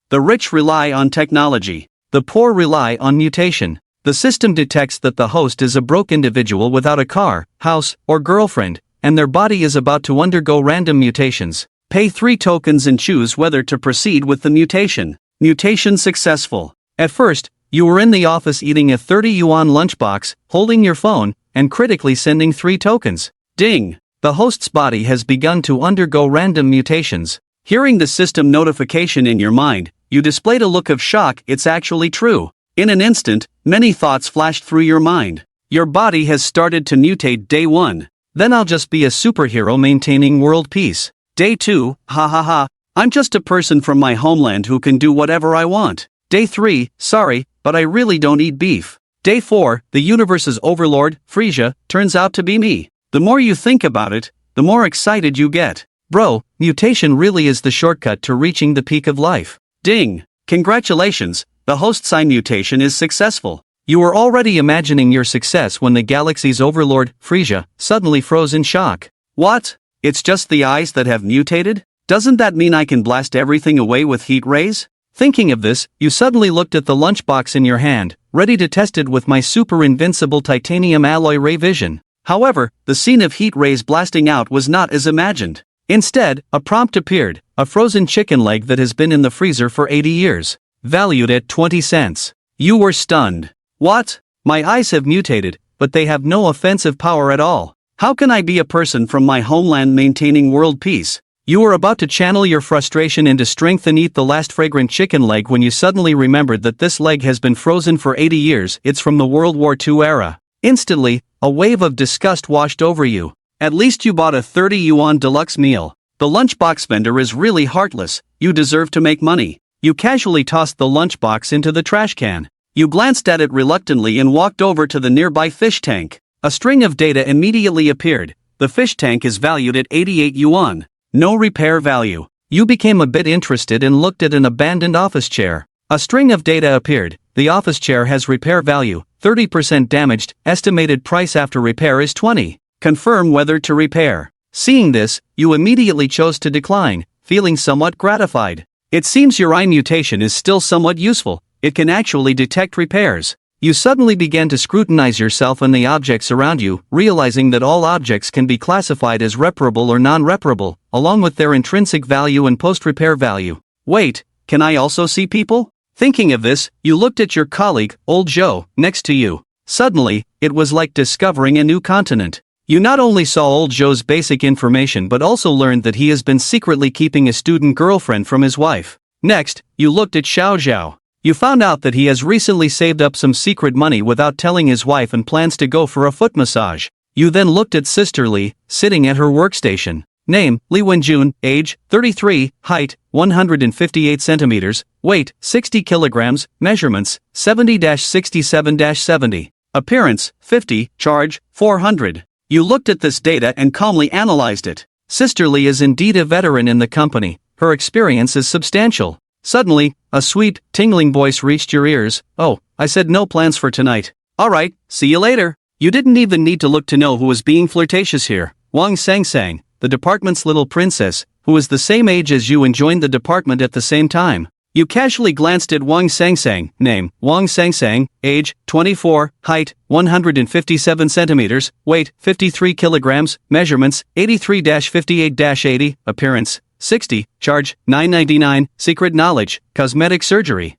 The rich rely on technology. The poor rely on mutation. The system detects that the host is a broke individual without a car, house, or girlfriend, and their body is about to undergo random mutations. Pay 3 tokens and choose whether to proceed with the mutation. Mutation successful. At first, you were in the office eating a 30 yuan lunchbox, holding your phone, and critically sending 3 tokens. Ding! The host's body has begun to undergo random mutations. Hearing the system notification in your mind, you displayed a look of shock. It's actually true. In an instant, many thoughts flashed through your mind. Your body has started to mutate. Day 1. Then I'll just be a superhero maintaining world peace. Day 2. Ha ha ha. I'm just a person from my homeland who can do whatever I want. Day 3. Sorry, but I really don't eat beef. Day 4. The universe's overlord, Frisia, turns out to be me. The more you think about it, the more excited you get. Bro, mutation really is the shortcut to reaching the peak of life. Ding! Congratulations, the host sign mutation is successful. You were already imagining your success when the galaxy's overlord, Frisia, suddenly froze in shock. What? It's just the eyes that have mutated? Doesn't that mean I can blast everything away with heat rays? Thinking of this, you suddenly looked at the lunchbox in your hand, ready to test it with my super invincible titanium alloy ray vision. However, the scene of heat rays blasting out was not as imagined. Instead, a prompt appeared, a frozen chicken leg that has been in the freezer for 80 years. Valued at 20 cents. You were stunned. What? My eyes have mutated, but they have no offensive power at all. How can I be a person from my homeland maintaining world peace? You were about to channel your frustration into strength and eat the last fragrant chicken leg when you suddenly remembered that this leg has been frozen for 80 years. It's from the World War II era. Instantly, a wave of disgust washed over you. At least you bought a 30 yuan deluxe meal. The lunchbox vendor is really heartless. You deserve to make money. You casually tossed the lunchbox into the trash can. You glanced at it reluctantly and walked over to the nearby fish tank. A string of data immediately appeared. The fish tank is valued at 88 yuan. No repair value. You became a bit interested and looked at an abandoned office chair. A string of data appeared. The office chair has repair value, 30% damaged, estimated price after repair is 20. Confirm whether to repair. Seeing this, you immediately chose to decline, feeling somewhat gratified. It seems your eye mutation is still somewhat useful. It can actually detect repairs. You suddenly began to scrutinize yourself and the objects around you, realizing that all objects can be classified as reparable or non-reparable, along with their intrinsic value and post-repair value. Wait, can I also see people? Thinking of this, you looked at your colleague, old Joe, next to you. Suddenly, it was like discovering a new continent. You not only saw old Joe's basic information but also learned that he has been secretly keeping a student girlfriend from his wife. Next, you looked at Xiao Zhao. You found out that he has recently saved up some secret money without telling his wife and plans to go for a foot massage. You then looked at Sister Li, sitting at her workstation. Name, Li Wenjun, age, 33, height, 158 centimeters, weight, 60 kilograms, measurements, 70-67-70. Appearance, 50, charge, 400. You looked at this data and calmly analyzed it. Sister Li is indeed a veteran in the company. Her experience is substantial. Suddenly, a sweet, tingling voice reached your ears. Oh, I said no plans for tonight. Alright, see you later. You didn't even need to look to know who was being flirtatious here. Wang Sangsang, the department's little princess, who is the same age as you and joined the department at the same time. You casually glanced at Wang Sangsang. Name, Wang Sangsang, age, 24, height, 157 centimeters, weight, 53 kilograms, measurements, 83-58-80, appearance, 60, charge, $9.99, secret knowledge, cosmetic surgery.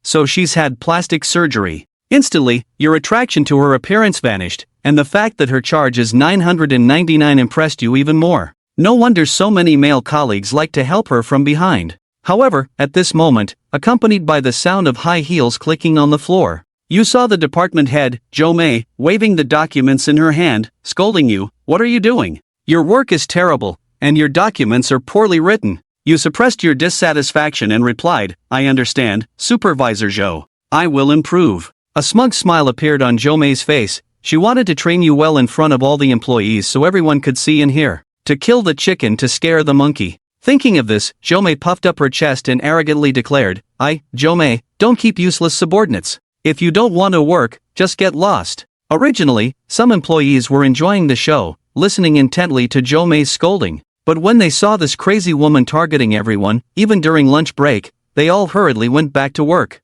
So she's had plastic surgery. Instantly, your attraction to her appearance vanished, and the fact that her charge is $999 impressed you even more. No wonder so many male colleagues like to help her from behind. However, at this moment, accompanied by the sound of high heels clicking on the floor, you saw the department head, Zhou Mei, waving the documents in her hand, scolding you. What are you doing? Your work is terrible, and your documents are poorly written. You suppressed your dissatisfaction and replied, I understand, Supervisor Zhou. I will improve. A smug smile appeared on Zhou Mei's face. She wanted to train you well in front of all the employees so everyone could see and hear. To kill the chicken to scare the monkey. Thinking of this, Zhou Mei puffed up her chest and arrogantly declared, Zhou Mei, don't keep useless subordinates. If you don't want to work, just get lost. Originally, some employees were enjoying the show, listening intently to Zhou Mei's scolding. But when they saw this crazy woman targeting everyone, even during lunch break, they all hurriedly went back to work.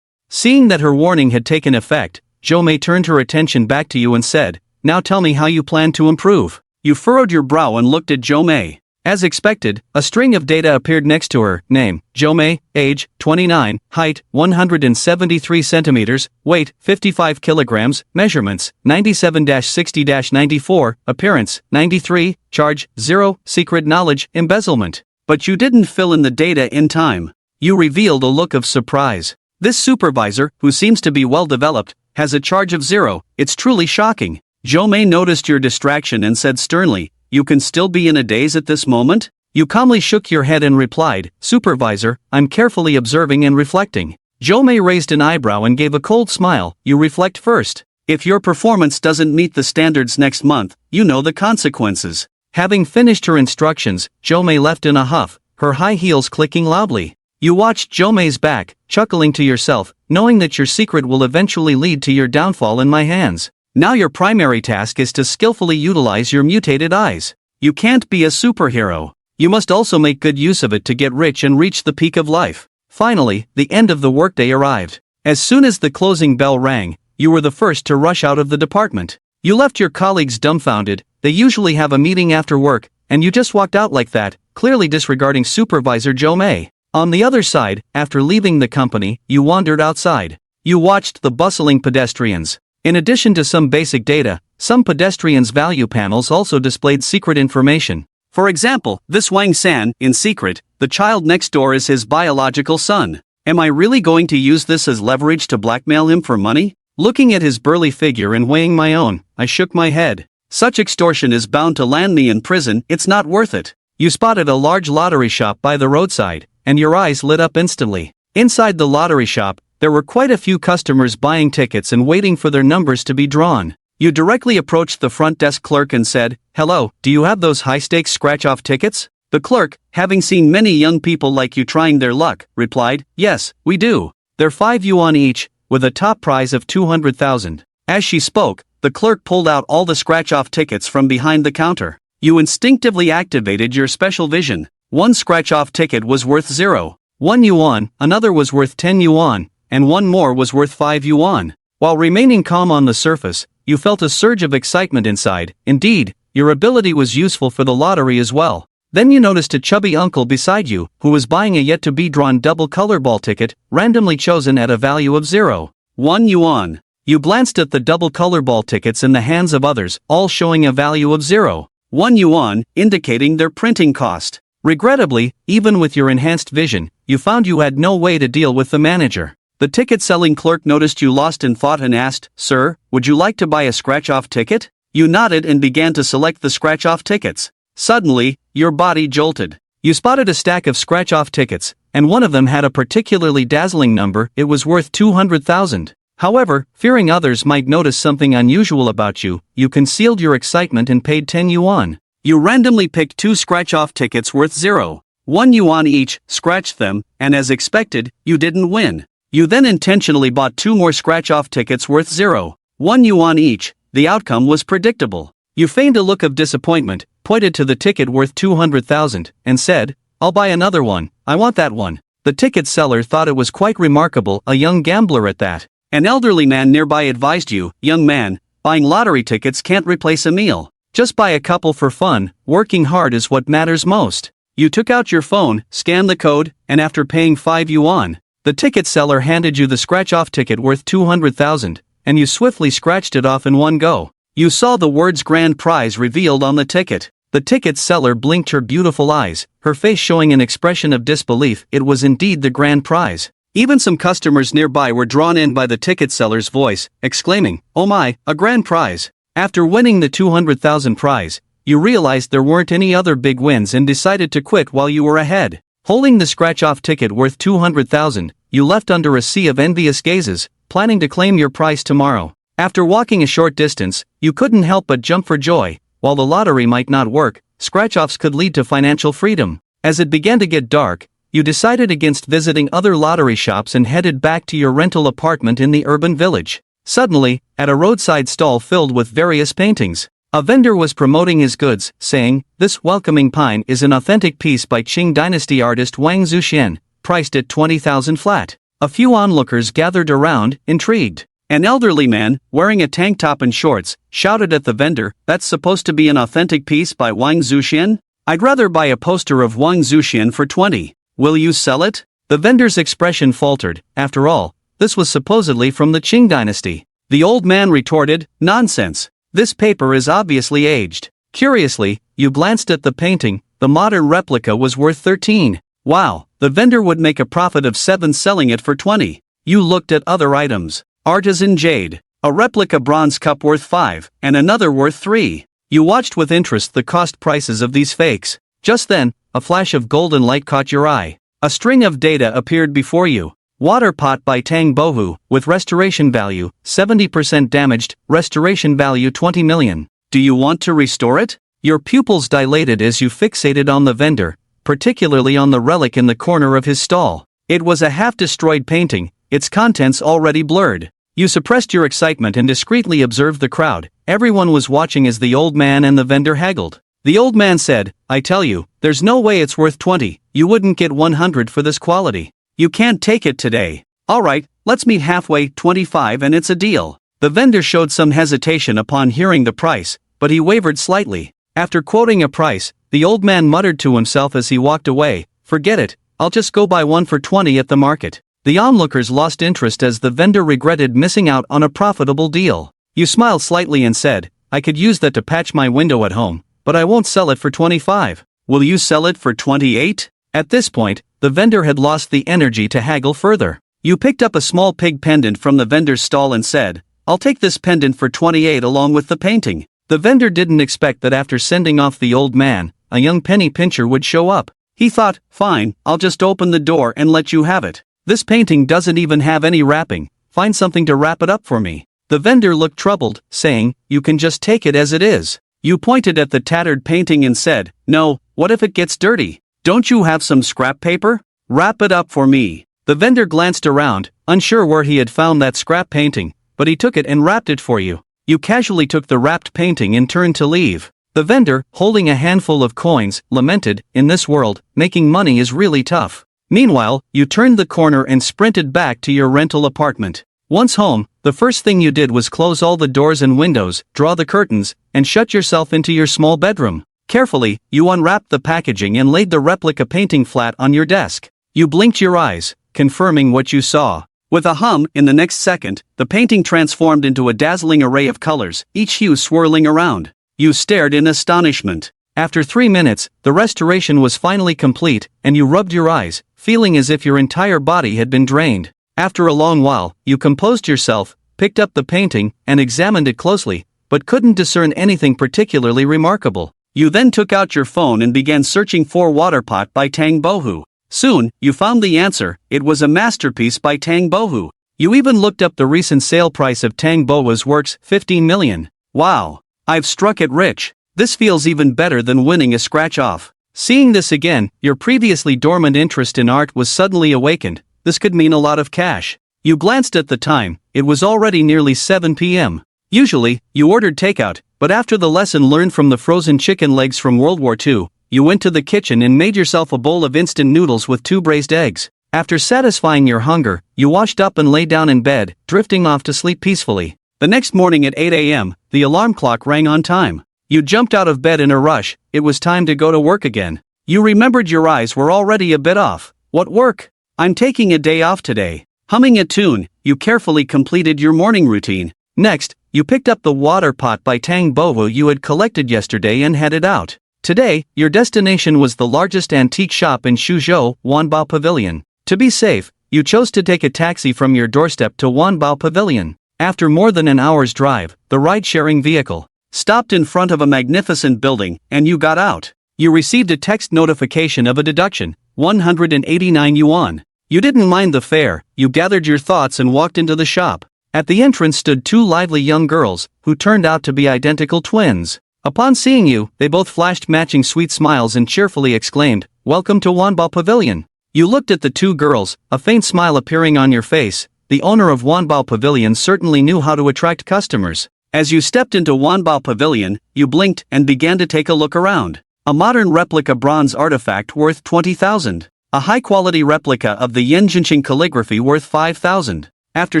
Seeing that her warning had taken effect, Jo-mei turned her attention back to you and said, "Now tell me how you plan to improve." You furrowed your brow and looked at Jo-mei. As expected, a string of data appeared next to her: name, Jo-mei, age, 29, height, 173 centimeters, weight, 55 kilograms, measurements, 97-60-94, appearance, 93, charge, 0, secret knowledge, embezzlement. But you didn't fill in the data in time. You revealed a look of surprise. This supervisor, who seems to be well developed, has a charge of 0, it's truly shocking. Jo-mei noticed your distraction and said sternly, "You can still be in a daze at this moment?" You calmly shook your head and replied, "Supervisor, I'm carefully observing and reflecting." Jo-mei raised an eyebrow and gave a cold smile. "You reflect first. If your performance doesn't meet the standards next month, you know the consequences." Having finished her instructions, Jo-mei left in a huff, her high heels clicking loudly. You watched Jo-mei's back, chuckling to yourself, knowing that your secret will eventually lead to your downfall in my hands. Now your primary task is to skillfully utilize your mutated eyes. You can't be a superhero. You must also make good use of it to get rich and reach the peak of life. Finally, the end of the workday arrived. As soon as the closing bell rang, you were the first to rush out of the department. You left your colleagues dumbfounded. They usually have a meeting after work, and you just walked out like that, clearly disregarding Supervisor Jo-mei. On the other side, after leaving the company, you wandered outside. You watched the bustling pedestrians. In addition to some basic data, some pedestrians' value panels also displayed secret information. For example, this Wang San, in secret, the child next door is his biological son. Am I really going to use this as leverage to blackmail him for money? Looking at his burly figure and weighing my own, I shook my head. Such extortion is bound to land me in prison, it's not worth it. You spotted a large lottery shop by the roadside, and your eyes lit up instantly. Inside the lottery shop, there were quite a few customers buying tickets and waiting for their numbers to be drawn. You directly approached the front desk clerk and said, "Hello, do you have those high-stakes scratch-off tickets?" The clerk, having seen many young people like you trying their luck, replied, "Yes, we do. They're 5 yuan each, with a top prize of 200,000. As she spoke, the clerk pulled out all the scratch-off tickets from behind the counter. You instinctively activated your special vision. One scratch-off ticket was worth 0.1 yuan, another was worth 10 yuan, and one more was worth 5 yuan. While remaining calm on the surface, you felt a surge of excitement inside. Indeed, your ability was useful for the lottery as well. Then you noticed a chubby uncle beside you, who was buying a yet-to-be-drawn double colorball ticket, randomly chosen at a value of 0.1 yuan. You glanced at the double colorball tickets in the hands of others, all showing a value of 0.1 yuan, indicating their printing cost. Regrettably, even with your enhanced vision, you found you had no way to deal with the manager. The ticket-selling clerk noticed you lost in thought and asked, "Sir, would you like to buy a scratch-off ticket?" You nodded and began to select the scratch-off tickets. Suddenly, your body jolted. You spotted a stack of scratch-off tickets, and one of them had a particularly dazzling number. It was worth 200,000. However, fearing others might notice something unusual about you, you concealed your excitement and paid 10 yuan. You randomly picked 2 scratch-off tickets worth 0.1 yuan each, scratched them, and as expected, you didn't win. You then intentionally bought 2 more scratch-off tickets worth 0.1 yuan each. The outcome was predictable. You feigned a look of disappointment, pointed to the ticket worth 200,000, and said, "I'll buy another one, I want that one." The ticket seller thought it was quite remarkable, a young gambler at that. An elderly man nearby advised you, "Young man, buying lottery tickets can't replace a meal. Just buy a couple for fun, working hard is what matters most." You took out your phone, scanned the code, and after paying 5 yuan, the ticket seller handed you the scratch-off ticket worth 200,000, and you swiftly scratched it off in one go. You saw the words "grand prize" revealed on the ticket. The ticket seller blinked her beautiful eyes, her face showing an expression of disbelief. It was indeed the grand prize. Even some customers nearby were drawn in by the ticket seller's voice, exclaiming, "Oh my, a grand prize." After winning the 200,000 prize, you realized there weren't any other big wins and decided to quit while you were ahead. Holding the scratch-off ticket worth 200,000, you left under a sea of envious gazes, planning to claim your prize tomorrow. After walking a short distance, you couldn't help but jump for joy. While the lottery might not work, scratch-offs could lead to financial freedom. As it began to get dark, you decided against visiting other lottery shops and headed back to your rental apartment in the urban village. Suddenly, at a roadside stall filled with various paintings, a vendor was promoting his goods, saying, "This welcoming pine is an authentic piece by Qing Dynasty artist Wang Zuxian, priced at 20,000 flat. A few onlookers gathered around, intrigued. An elderly man, wearing a tank top and shorts, shouted at the vendor, "That's supposed to be an authentic piece by Wang Zuxian? I'd rather buy a poster of Wang Zuxian for 20. Will you sell it?" The vendor's expression faltered. After all, this was supposedly from the Qing dynasty. The old man retorted, "Nonsense. This paper is obviously aged." Curiously, you glanced at the painting. The modern replica was worth 13. Wow, the vendor would make a profit of 7 selling it for 20. You looked at other items. Artisan jade. A replica bronze cup worth 5, and another worth 3. You watched with interest the cost prices of these fakes. Just then, a flash of golden light caught your eye. A string of data appeared before you. Water pot by Tang Bohu, with restoration value, 70% damaged, restoration value 20 million. Do you want to restore it? Your pupils dilated as you fixated on the vendor, particularly on the relic in the corner of his stall. It was a half-destroyed painting, its contents already blurred. You suppressed your excitement and discreetly observed the crowd. Everyone was watching as the old man and the vendor haggled. The old man said, "I tell you, there's no way it's worth 20, you wouldn't get 100 for this quality. You can't take it today. Alright, let's meet halfway, 25 and it's a deal." The vendor showed some hesitation upon hearing the price, but he wavered slightly. After quoting a price, the old man muttered to himself as he walked away, "Forget it, I'll just go buy one for 20 at the market." The onlookers lost interest as the vendor regretted missing out on a profitable deal. You smiled slightly and said, "I could use that to patch my window at home, but I won't sell it for 25. Will you sell it for 28? At this point, the vendor had lost the energy to haggle further. You picked up a small pig pendant from the vendor's stall and said, "I'll take this pendant for 28 along with the painting." The vendor didn't expect that after sending off the old man, a young penny pincher would show up. He thought, "Fine, I'll just open the door and let you have it. This painting doesn't even have any wrapping, find something to wrap it up for me." The vendor looked troubled, saying, "You can just take it as it is." You pointed at the tattered painting and said, "No, what if it gets dirty? Don't you have some scrap paper? Wrap it up for me." The vendor glanced around, unsure where he had found that scrap painting, but he took it and wrapped it for you. You casually took the wrapped painting and turned to leave. The vendor, holding a handful of coins, lamented, "In this world, making money is really tough." Meanwhile, you turned the corner and sprinted back to your rental apartment. Once home, the first thing you did was close all the doors and windows, draw the curtains, and shut yourself into your small bedroom. Carefully, you unwrapped the packaging and laid the replica painting flat on your desk. You blinked your eyes, confirming what you saw. With a hum, in the next second, the painting transformed into a dazzling array of colors, each hue swirling around. You stared in astonishment. After 3 minutes, the restoration was finally complete, and you rubbed your eyes, feeling as if your entire body had been drained. After a long while, you composed yourself, picked up the painting, and examined it closely, but couldn't discern anything particularly remarkable. You then took out your phone and began searching for Water Pot by Tang Bohu. Soon, you found the answer. It was a masterpiece by Tang Bohu. You even looked up the recent sale price of Tang Bohu's works, 15 million. Wow! I've struck it rich. This feels even better than winning a scratch-off. Seeing this again, your previously dormant interest in art was suddenly awakened. This could mean a lot of cash. You glanced at the time, it was already nearly 7 p.m. Usually, you ordered takeout, but after the lesson learned from the frozen chicken legs from World War II, you went to the kitchen and made yourself a bowl of instant noodles with 2 braised eggs. After satisfying your hunger, you washed up and lay down in bed, drifting off to sleep peacefully. The next morning at 8 a.m., the alarm clock rang on time. You jumped out of bed in a rush, it was time to go to work again. You remembered your eyes were already a bit off. What work? I'm taking a day off today. Humming a tune, you carefully completed your morning routine. Next, you picked up the water pot by Tang Bohu you had collected yesterday and headed out. Today, your destination was the largest antique shop in Suzhou, Wanbao Pavilion. To be safe, you chose to take a taxi from your doorstep to Wanbao Pavilion. After more than an hour's drive, the ride-sharing vehicle stopped in front of a magnificent building, and you got out. You received a text notification of a deduction, 189 yuan. You didn't mind the fare, you gathered your thoughts and walked into the shop. At the entrance stood 2 lively young girls, who turned out to be identical twins. Upon seeing you, they both flashed matching sweet smiles and cheerfully exclaimed, "Welcome to Wanbao Pavilion." You looked at the 2 girls, a faint smile appearing on your face. The owner of Wanbao Pavilion certainly knew how to attract customers. As you stepped into Wanbao Pavilion, you blinked and began to take a look around. A modern replica bronze artifact worth 20,000. A high-quality replica of the Yenjinqing calligraphy worth 5,000. After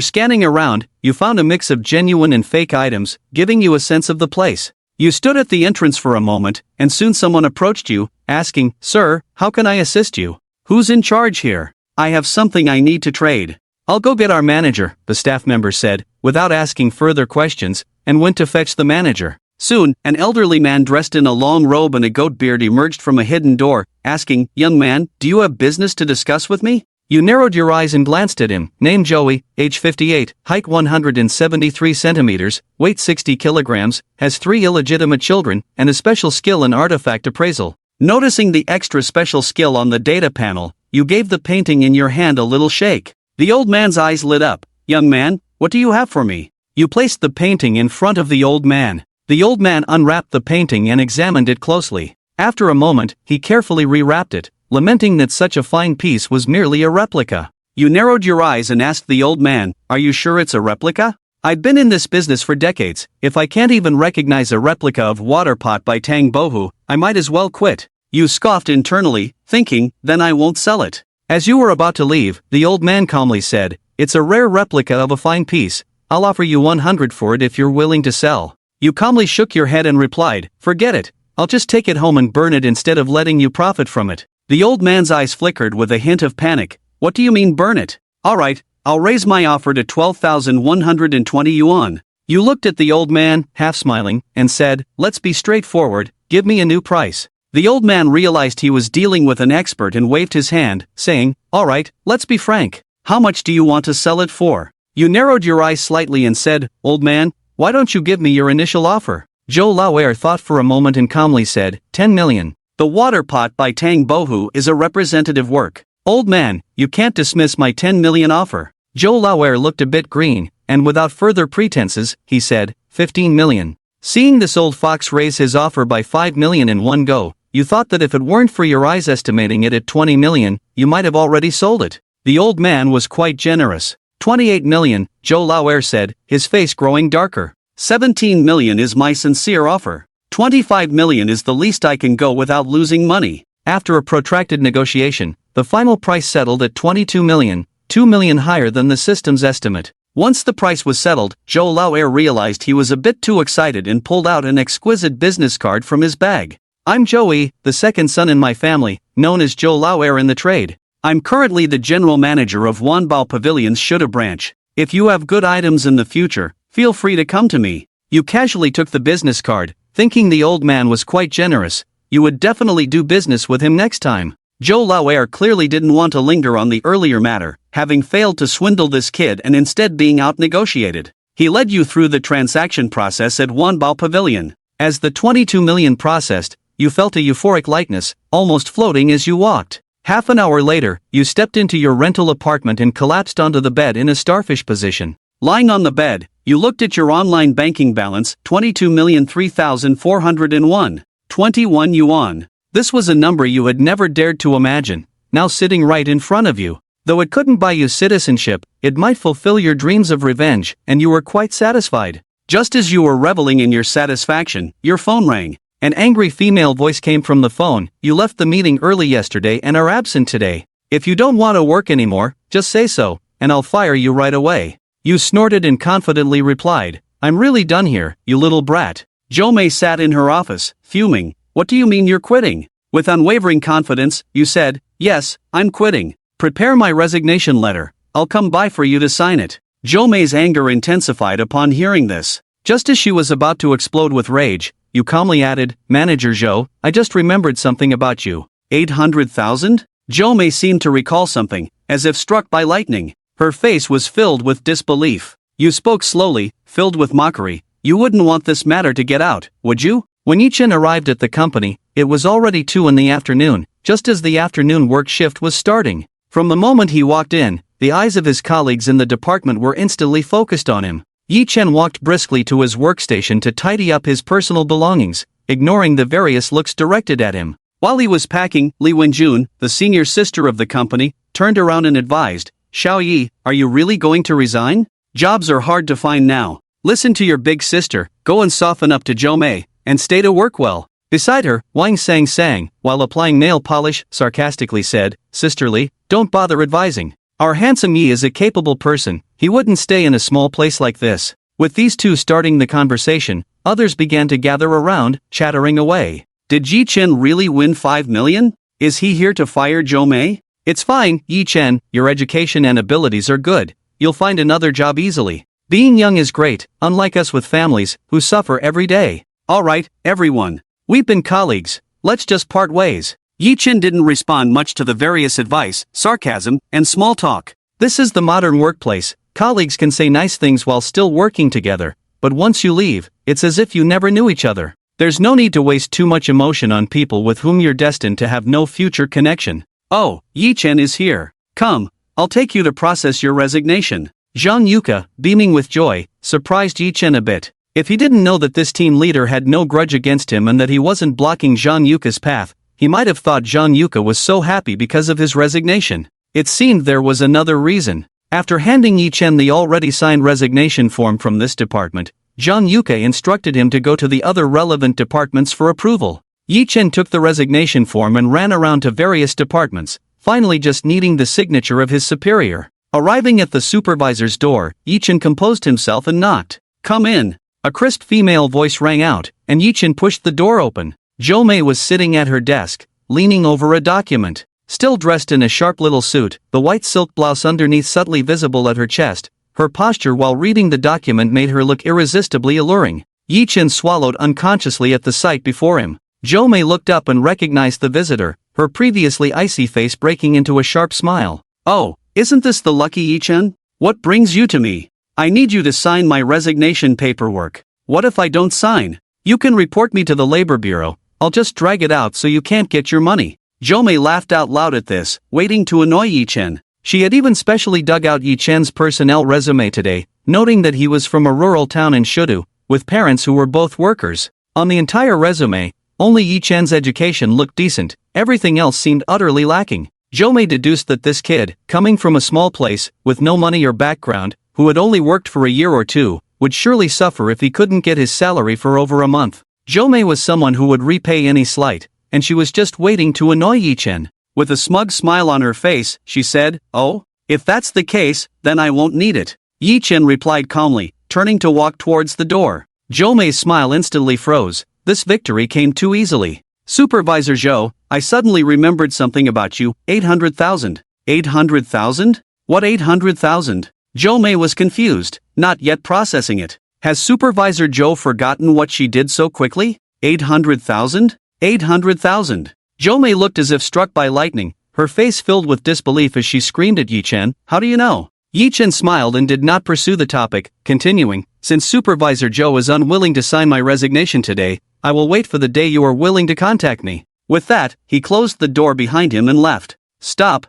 scanning around, you found a mix of genuine and fake items, giving you a sense of the place. You stood at the entrance for a moment, and soon someone approached you, asking, "Sir, how can I assist you? Who's in charge here? I have something I need to trade." "I'll go get our manager," the staff member said, without asking further questions, and went to fetch the manager. Soon, an elderly man dressed in a long robe and a goat beard emerged from a hidden door, asking, "Young man, do you have business to discuss with me?" You narrowed your eyes and glanced at him. Name Joey, age 58, height 173 centimeters, weight 60 kilograms, has 3 illegitimate children, and a special skill in artifact appraisal. Noticing the extra special skill on the data panel, you gave the painting in your hand a little shake. The old man's eyes lit up. "Young man, what do you have for me?" You placed the painting in front of the old man. The old man unwrapped the painting and examined it closely. After a moment, he carefully rewrapped it, lamenting that such a fine piece was merely a replica. You narrowed your eyes and asked the old man, "Are you sure it's a replica? I've been in this business for decades. If I can't even recognize a replica of Water Pot by Tang Bohu, I might as well quit." You scoffed internally, thinking, "Then I won't sell it." As you were about to leave, the old man calmly said, "It's a rare replica of a fine piece. I'll offer you 100 for it if you're willing to sell." You calmly shook your head and replied, "Forget it. I'll just take it home and burn it instead of letting you profit from it." The old man's eyes flickered with a hint of panic. "What do you mean burn it?" "All right, I'll raise my offer to 12,120 yuan. You looked at the old man, half smiling, and said, "Let's be straightforward, give me a new price." The old man realized he was dealing with an expert and waved his hand, saying, "All right, let's be frank. How much do you want to sell it for?" You narrowed your eyes slightly and said, "Old man, why don't you give me your initial offer?" Zhou Laoer thought for a moment and calmly said, 10 million. The Water Pot by Tang Bohu is a representative work. Old man, you can't dismiss my 10 million offer. Zhou Laoer looked a bit green, and without further pretenses, he said, 15 million. Seeing this old fox raise his offer by 5 million in one go, you thought that if it weren't for your eyes estimating it at 20 million, you might have already sold it. The old man was quite generous. 28 million, Zhou Laoer said, his face growing darker. 17 million is my sincere offer. 25 million is the least I can go without losing money. After a protracted negotiation, the final price settled at 22 million, 2 million higher than the system's estimate. Once the price was settled, Zhou Laoer realized he was a bit too excited and pulled out an exquisite business card from his bag. "I'm Joey, the second son in my family, known as Zhou Laoer in the trade. I'm currently the general manager of Wanbao Pavilion's Shuda branch. If you have good items in the future, feel free to come to me." You casually took the business card, thinking the old man was quite generous. You would definitely do business with him next time. Zhou Laoer clearly didn't want to linger on the earlier matter, having failed to swindle this kid and instead being out-negotiated. He led you through the transaction process at Wanbao Pavilion. As the 22 million processed, you felt a euphoric lightness, almost floating as you walked. Half an hour later, you stepped into your rental apartment and collapsed onto the bed in a starfish position. Lying on the bed, you looked at your online banking balance, 22,003,401. 21 yuan. This was a number you had never dared to imagine, now sitting right in front of you. Though it couldn't buy you citizenship, it might fulfill your dreams of revenge, and you were quite satisfied. Just as you were reveling in your satisfaction, your phone rang. An angry female voice came from the phone. "You left the meeting early yesterday and are absent today. If you don't want to work anymore, just say so, and I'll fire you right away." You snorted and confidently replied, "I'm really done here, you little brat." Zhou Mei sat in her office, fuming. "What do you mean you're quitting?" With unwavering confidence, you said, "Yes, I'm quitting. Prepare my resignation letter. I'll come by for you to sign it." Zhou Mei's anger intensified upon hearing this. Just as she was about to explode with rage, you calmly added, "Manager Zhou, I just remembered something about you." 800,000? Zhou Mei seemed to recall something, as if struck by lightning. Her face was filled with disbelief. You spoke slowly, filled with mockery. "You wouldn't want this matter to get out, would you?" When Yichen arrived at the company, it was already 2 in the afternoon, just as the afternoon work shift was starting. From the moment he walked in, the eyes of his colleagues in the department were instantly focused on him. Yichen walked briskly to his workstation to tidy up his personal belongings, ignoring the various looks directed at him. While he was packing, Li Wenjun, the senior sister of the company, turned around and advised, "Xiao Yi, are you really going to resign? Jobs are hard to find now. Listen to your big sister, go and soften up to Zhou Mei, and stay to work well." Beside her, Wang Sang, while applying nail polish, sarcastically said, "Sisterly, don't bother advising. Our handsome Yi is a capable person, he wouldn't stay in a small place like this." With these two starting the conversation, others began to gather around, chattering away. Did Yi Chen really win 5 million? Is he here to fire Jo Mei? It's fine, Yi Chen, your education and abilities are good, you'll find another job easily. Being young is great, unlike us with families, who suffer every day. Alright, everyone. We've been colleagues, let's just part ways. Yi Chen didn't respond much to the various advice, sarcasm, and small talk. This is the modern workplace, colleagues can say nice things while still working together, but once you leave, it's as if you never knew each other. There's no need to waste too much emotion on people with whom you're destined to have no future connection. Oh, Yi Chen is here. Come, I'll take you to process your resignation. Zhang Yuka, beaming with joy, surprised Yi Chen a bit. If he didn't know that this team leader had no grudge against him and that he wasn't blocking Zhang Yuka's path, he might have thought Zhang Yuka was so happy because of his resignation. It seemed there was another reason. After handing Yi Chen the already signed resignation form from this department, Zhang Yuka instructed him to go to the other relevant departments for approval. Yi Chen took the resignation form and ran around to various departments, finally just needing the signature of his superior. Arriving at the supervisor's door, Yi Chen composed himself and knocked. "Come in." A crisp female voice rang out, and Yi Chen pushed the door open. Jo Mei was sitting at her desk, leaning over a document. Still dressed in a sharp little suit, the white silk blouse underneath subtly visible at her chest, her posture while reading the document made her look irresistibly alluring. Yi Chen swallowed unconsciously at the sight before him. Jo Mei looked up and recognized the visitor, her previously icy face breaking into a sharp smile. "Oh, isn't this the lucky Yi Chen? What brings you to me? I need you to sign my resignation paperwork. What if I don't sign? You can report me to the labor bureau, I'll just drag it out so you can't get your money." Jo Mei laughed out loud at this, waiting to annoy Yi Chen. She had even specially dug out Yi Chen's personnel resume today, noting that he was from a rural town in Shudu, with parents who were both workers. On the entire resume, only Yi Chen's education looked decent, everything else seemed utterly lacking. Jo Mei deduced that this kid, coming from a small place, with no money or background, who had only worked for a year or two, would surely suffer if he couldn't get his salary for over a month. Jo Mei was someone who would repay any slight, and she was just waiting to annoy Yi Chen. With a smug smile on her face, she said, "Oh, if that's the case, then I won't need it." Yi Chen replied calmly, turning to walk towards the door. Jo Mei's smile instantly froze. This victory came too easily. "Supervisor Zhou, I suddenly remembered something about you, 800,000. 800,000? What 800,000? Jo Mei was confused, not yet processing it. Has Supervisor Zhou forgotten what she did so quickly? 800,000? 800,000. Jo Mei looked as if struck by lightning, her face filled with disbelief as she screamed at Yi Chen, "How do you know?" Yi Chen smiled and did not pursue the topic, continuing, "Since Supervisor Zhou is unwilling to sign my resignation today, I will wait for the day you are willing to contact me." With that, he closed the door behind him and left. Stop,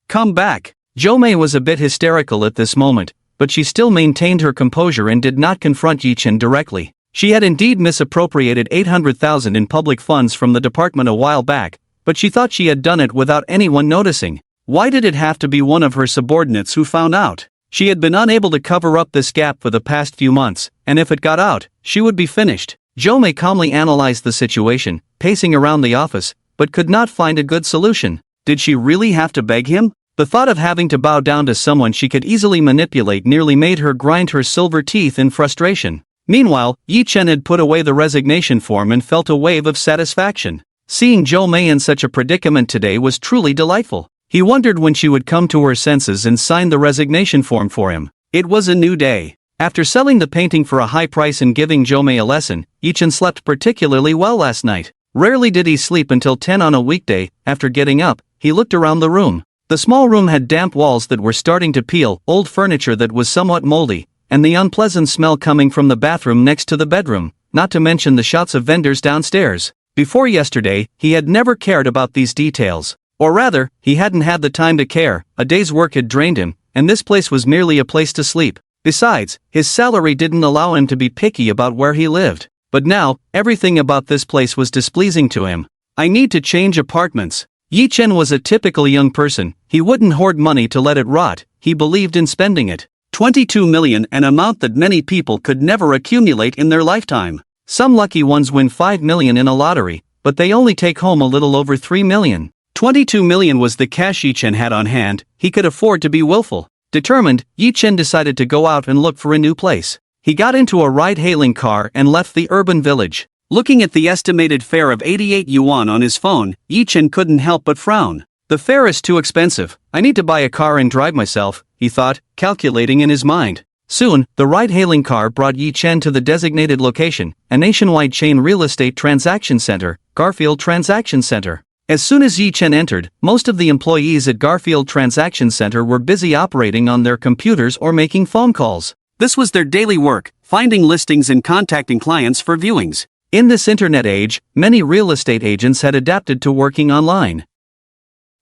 come back." Jo Mei was a bit hysterical at this moment, but she still maintained her composure and did not confront Yi Chen directly. She had indeed misappropriated 800,000 in public funds from the department a while back, but she thought she had done it without anyone noticing. Why did it have to be one of her subordinates who found out? She had been unable to cover up this gap for the past few months, and if it got out, she would be finished. Jo Mei calmly analyzed the situation, pacing around the office, but could not find a good solution. Did she really have to beg him? The thought of having to bow down to someone she could easily manipulate nearly made her grind her silver teeth in frustration. Meanwhile, Yi Chen had put away the resignation form and felt a wave of satisfaction. Seeing Jo Mei in such a predicament today was truly delightful. He wondered when she would come to her senses and sign the resignation form for him. It was a new day. After selling the painting for a high price and giving Jo Mei a lesson, Yi Chen slept particularly well last night. Rarely did he sleep until 10 on a weekday. After getting up, he looked around the room. The small room had damp walls that were starting to peel, old furniture that was somewhat moldy, and the unpleasant smell coming from the bathroom next to the bedroom, not to mention the shots of vendors downstairs. Before yesterday, he had never cared about these details. Or rather, he hadn't had the time to care, a day's work had drained him, and this place was merely a place to sleep. Besides, his salary didn't allow him to be picky about where he lived. But now, everything about this place was displeasing to him. I need to change apartments. Yi Chen was a typical young person, he wouldn't hoard money to let it rot, he believed in spending it. 22 million, an amount that many people could never accumulate in their lifetime. Some lucky ones win 5 million in a lottery, but they only take home a little over 3 million. 22 million was the cash Yi-chen had on hand. He could afford to be willful. Determined, Yi-chen decided to go out and look for a new place. He got into a ride-hailing car and left the urban village. Looking at the estimated fare of 88 yuan on his phone, Yi-chen couldn't help but frown. The fare is too expensive. I need to buy a car and drive myself, he thought, calculating in his mind. Soon, the ride-hailing car brought Yi-chen to the designated location, a nationwide chain real estate transaction center, Garfield Transaction Center. As soon as Yi-chen entered, most of the employees at Garfield Transaction Center were busy operating on their computers or making phone calls. This was their daily work, finding listings and contacting clients for viewings. In this internet age, many real estate agents had adapted to working online.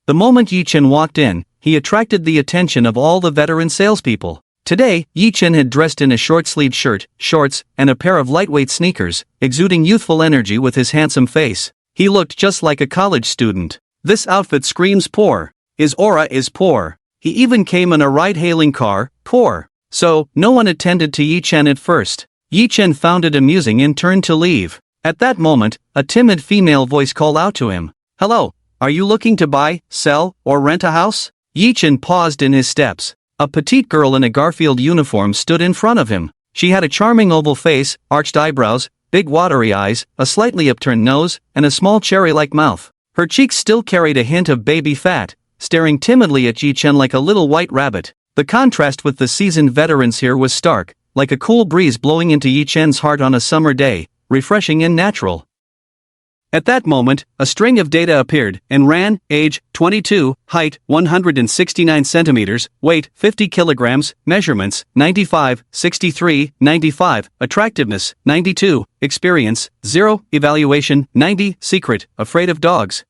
The moment Yi-chen walked in, he attracted the attention of all the veteran salespeople. Today, Yi-chen had dressed in a short-sleeved shirt, shorts, and a pair of lightweight sneakers, exuding youthful energy with his handsome face. He looked just like a college student. This outfit screams poor. His aura is poor. He even came in a ride-hailing car, poor. So, no one attended to Yi-chen at first. Yi-chen found it amusing and turned to leave. At that moment, a timid female voice called out to him. Hello, are you looking to buy, sell, or rent a house? Yi-chen paused in his steps. A petite girl in a Garfield uniform stood in front of him. She had a charming oval face, arched eyebrows, big watery eyes, a slightly upturned nose, and a small cherry-like mouth. Her cheeks still carried a hint of baby fat, staring timidly at Yi-chen like a little white rabbit. The contrast with the seasoned veterans here was stark, like a cool breeze blowing into Yi-chen's heart on a summer day, refreshing and natural. At that moment, a string of data appeared, and ran, age, 22, height, 169 centimeters, weight, 50 kilograms, measurements, 95, 63, 95, attractiveness, 92, experience, 0, evaluation, 90, secret, afraid of dogs.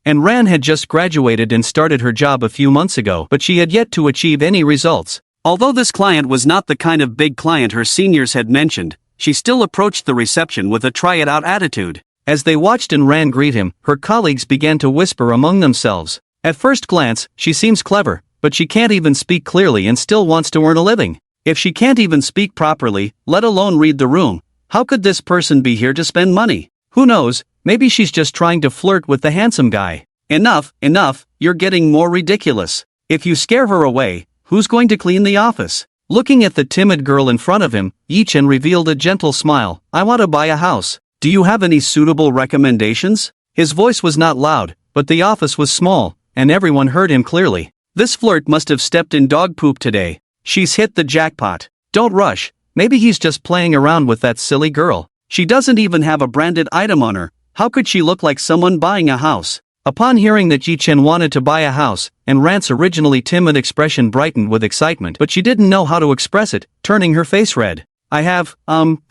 And Ran had just graduated and started her job a few months ago, but she had yet to achieve any results. Although this client was not the kind of big client her seniors had mentioned, she still approached the reception with a try-it-out attitude. As they watched Ran greet him, her colleagues began to whisper among themselves. At first glance, she seems clever, but she can't even speak clearly and still wants to earn a living. If she can't even speak properly, let alone read the room, how could this person be here to spend money? Who knows, maybe she's just trying to flirt with the handsome guy. Enough, you're getting more ridiculous. If you scare her away, who's going to clean the office? Looking at the timid girl in front of him, Yi-chen revealed a gentle smile. I want to buy a house. Do you have any suitable recommendations? His voice was not loud, but the office was small, and everyone heard him clearly. This flirt must have stepped in dog poop today. She's hit the jackpot. Don't rush, maybe he's just playing around with that silly girl. She doesn't even have a branded item on her. How could she look like someone buying a house? Upon hearing that Yi-chen wanted to buy a house, and Ran's originally timid expression brightened with excitement, but she didn't know how to express it, turning her face red. I have,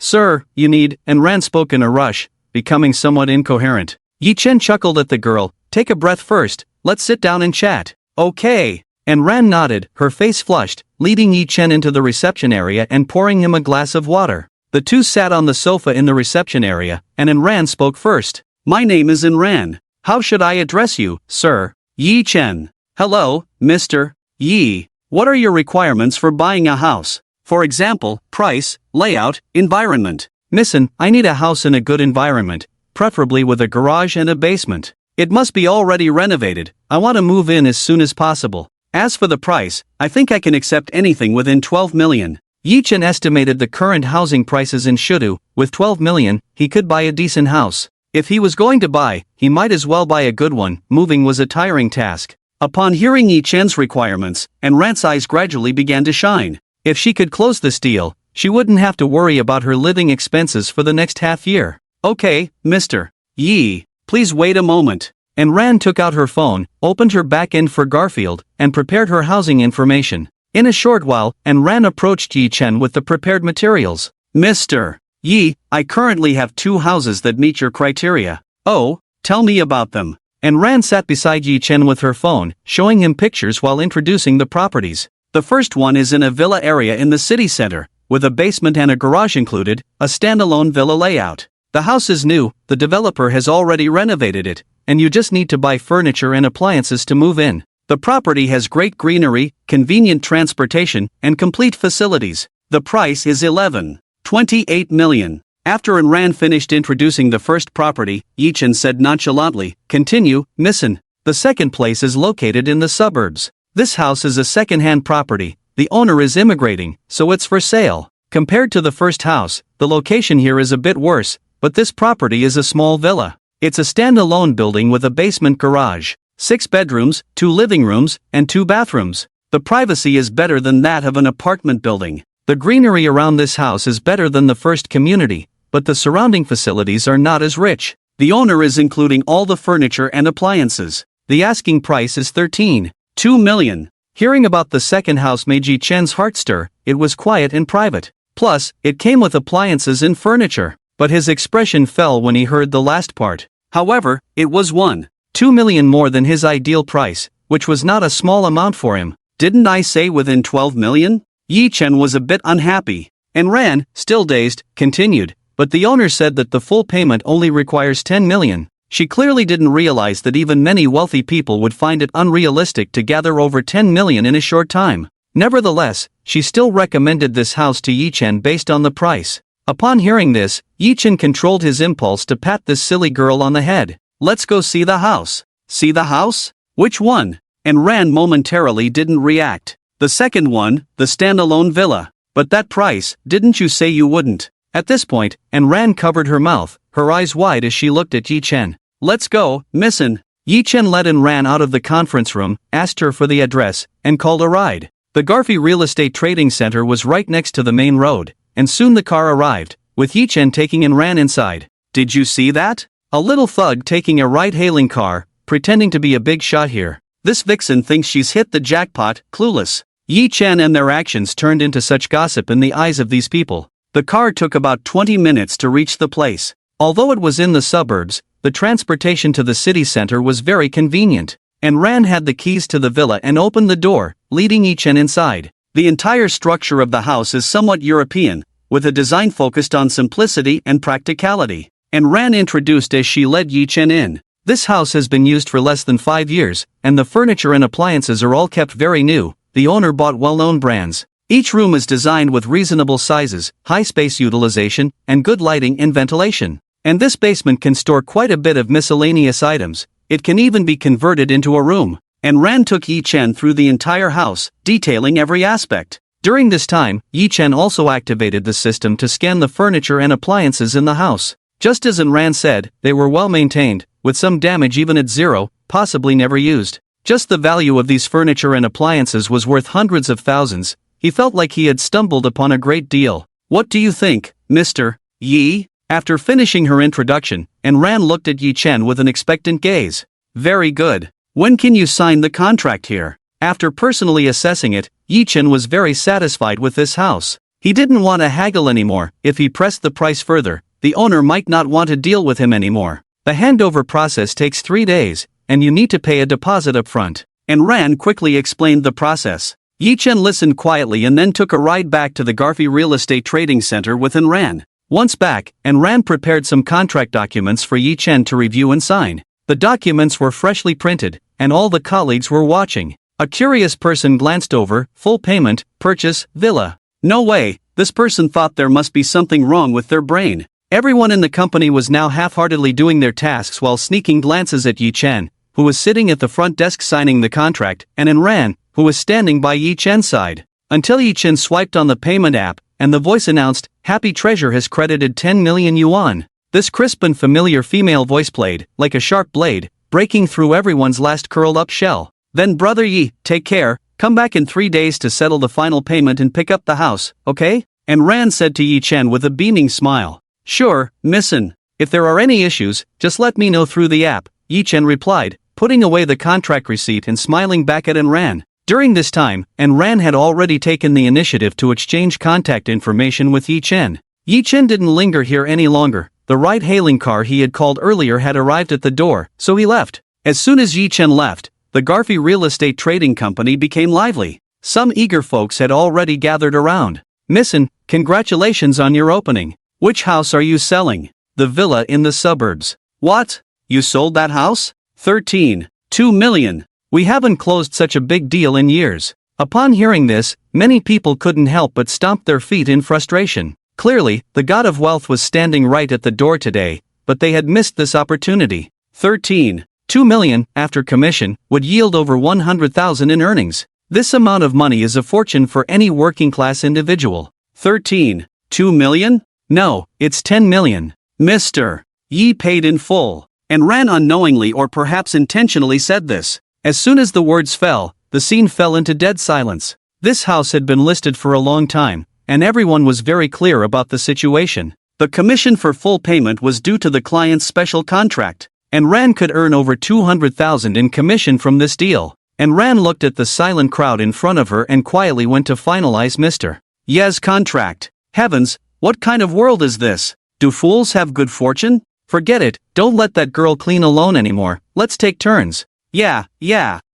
sir, you need, and Ran spoke in a rush, becoming somewhat incoherent. Yi-chen chuckled at the girl. Take a breath first, let's sit down and chat. Okay. And Ran nodded, her face flushed, leading Yi-chen into the reception area and pouring him a glass of water. The two sat on the sofa in the reception area, and Ran spoke first. My name is Ran. How should I address you, sir? Yi-chen. Hello, Mr. Yi. What are your requirements for buying a house? For example, price, layout, environment. Missin, I need a house in a good environment, preferably with a garage and a basement. It must be already renovated. I want to move in as soon as possible. As for the price, I think I can accept anything within 12 million. Yi-chen estimated the current housing prices in Shudu. With 12 million, he could buy a decent house. If he was going to buy, he might as well buy a good one. Moving was a tiring task. Upon hearing Yi-chen's requirements, Ran's eyes gradually began to shine. If she could close this deal, she wouldn't have to worry about her living expenses for the next half year. Okay, Mr. Yi, please wait a moment. And Ran took out her phone, opened her back-end for Garfield, and prepared her housing information. In a short while, Ran approached Yi-chen with the prepared materials. Mr. Yi, I currently have 2 houses that meet your criteria. Oh, tell me about them. And Ran sat beside Yi-chen with her phone, showing him pictures while introducing the properties. The first one is in a villa area in the city center, with a basement and a garage included, a standalone villa layout. The house is new, the developer has already renovated it, and you just need to buy furniture and appliances to move in. The property has great greenery, convenient transportation, and complete facilities. The price is 11.28 million. After Ran finished introducing the first property, Yi-chan said nonchalantly, "Continue, Missin. The second place is located in the suburbs. This house is a second-hand property. The owner is immigrating, so it's for sale. Compared to the first house, the location here is a bit worse, but this property is a small villa. It's a standalone building with a basement garage, 6 bedrooms, 2 living rooms, and 2 bathrooms. The privacy is better than that of an apartment building. The greenery around this house is better than the first community, but the surrounding facilities are not as rich. The owner is including all the furniture and appliances. The asking price is 13.2 million. Hearing about the second house made Yi-chan's heart stir. It was quiet and private. Plus, it came with appliances and furniture. But his expression fell when he heard the last part. However, it was 1.2 million more than his ideal price, which was not a small amount for him. Didn't I say within 12 million? Yi-chan was a bit unhappy. And Ran, still dazed, continued. But the owner said that the full payment only requires 10 million. She clearly didn't realize that even many wealthy people would find it unrealistic to gather over 10 million in a short time. Nevertheless, she still recommended this house to Yi-chan based on the price. Upon hearing this, Yi-chan controlled his impulse to pat this silly girl on the head. "Let's go see the house." "See the house? Which one?" And Ran momentarily didn't react. "The second one, the standalone villa." "But that price, didn't you say you wouldn't?" At this point, Ran covered her mouth, her eyes wide as she looked at Yi-chan. "Let's go, Missin." Yi-chan led Ran out of the conference room, asked her for the address, and called a ride. The Garfi Real Estate Trading Center was right next to the main road, and soon the car arrived, with Yi-chan taking Ran inside. "Did you see that? A little thug taking a ride-hailing car, pretending to be a big shot here. This vixen thinks she's hit the jackpot, clueless." Yi-chan and their actions turned into such gossip in the eyes of these people. The car took about 20 minutes to reach the place. Although it was in the suburbs, the transportation to the city center was very convenient. And Ran had the keys to the villa and opened the door, leading Yi-chan inside. The entire structure of the house is somewhat European, with a design focused on simplicity and practicality. And Ran introduced as she led Yi-chan in. This house has been used for less than 5 years, and the furniture and appliances are all kept very new. The owner bought well-known brands. Each room is designed with reasonable sizes, high space utilization, and good lighting and ventilation. And this basement can store quite a bit of miscellaneous items. It can even be converted into a room. And Ran took Yi-chan through the entire house, detailing every aspect. During this time, Yi-chan also activated the system to scan the furniture and appliances in the house. Just as Ran said, they were well maintained, with some damage even at zero, possibly never used. Just the value of these furniture and appliances was worth hundreds of thousands. He felt like he had stumbled upon a great deal. "What do you think, Mr. Yi?" After finishing her introduction, Ran looked at Yi-chan with an expectant gaze. "Very good. When can you sign the contract here?" After personally assessing it, Yi-chan was very satisfied with this house. He didn't want to haggle anymore. If he pressed the price further, the owner might not want to deal with him anymore. The handover process takes 3 days, and you need to pay a deposit up front. And Ran quickly explained the process. Yi-chan listened quietly and then took a ride back to the Garfi Real Estate Trading Center with Ran. Once back, Ran prepared some contract documents for Yi-chan to review and sign. The documents were freshly printed, and all the colleagues were watching. A curious person glanced over, full payment, purchase, villa. No way, this person thought there must be something wrong with their brain. Everyone in the company was now half-heartedly doing their tasks while sneaking glances at Yi-chan, who was sitting at the front desk signing the contract, and Ran, who was standing by Yi-chan's side. Until Yi-chan swiped on the payment app, and the voice announced, "Happy Treasure has credited 10 million yuan. This crisp and familiar female voice played, like a sharp blade, breaking through everyone's last curled-up shell. "Then Brother Yi, take care, come back in 3 days to settle the final payment and pick up the house, okay?" And Ran said to Yi-chan with a beaming smile. "Sure, Missin. If there are any issues, just let me know through the app," Yi-chan replied, putting away the contract receipt and smiling back at Ran. During this time, Ran had already taken the initiative to exchange contact information with Yi-chan. Yi-chan didn't linger here any longer. The ride-hailing car he had called earlier had arrived at the door, so he left. As soon as Yi-chan left, the Garfi Real Estate Trading Company became lively. Some eager folks had already gathered around. "Missin, congratulations on your opening. Which house are you selling?" "The villa in the suburbs." "What? You sold that house?" 13.2 million. "We haven't closed such a big deal in years." Upon hearing this, many people couldn't help but stomp their feet in frustration. Clearly, the god of wealth was standing right at the door today, but they had missed this opportunity. 13. 2 million, after commission, would yield over 100,000 in earnings. This amount of money is a fortune for any working-class individual. 13. 2 million? No, it's 10 million. Mr. Yi paid in full, and Ran unknowingly or perhaps intentionally said this. As soon as the words fell, the scene fell into dead silence. This house had been listed for a long time, and everyone was very clear about the situation. The commission for full payment was due to the client's special contract, and Ran could earn over 200,000 in commission from this deal. And Ran looked at the silent crowd in front of her and quietly went to finalize Mr. Ye's contract. Heavens, what kind of world is this? Do fools have good fortune? Forget it, don't let that girl clean alone anymore, let's take turns. Yeah.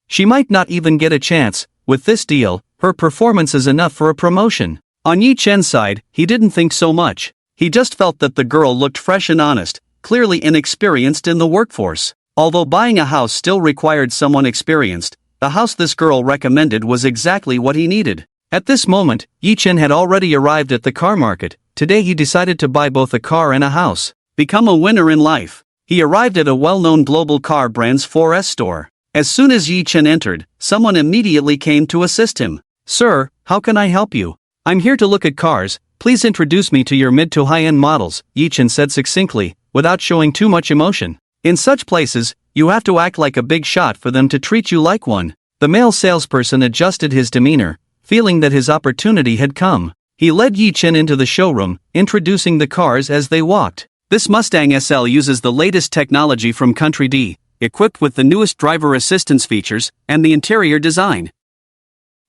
She might not even get a chance. With this deal, her performance is enough for a promotion. On Yi Chen's side, he didn't think so much. He just felt that the girl looked fresh and honest, clearly inexperienced in the workforce. Although buying a house still required someone experienced, the house this girl recommended was exactly what he needed. At this moment, Yi Chen had already arrived at the car market. Today he decided to buy both a car and a house. Become a winner in life. He arrived at a well-known global car brand's 4S store. As soon as Yi Chen entered, someone immediately came to assist him. Sir, how can I help you? I'm here to look at cars, please introduce me to your mid to high-end models, Yi Chen said succinctly, without showing too much emotion. In such places, you have to act like a big shot for them to treat you like one. The male salesperson adjusted his demeanor, feeling that his opportunity had come. He led Yi Chen into the showroom, introducing the cars as they walked. This Mustang SL uses the latest technology from Country D, equipped with the newest driver assistance features and the interior design.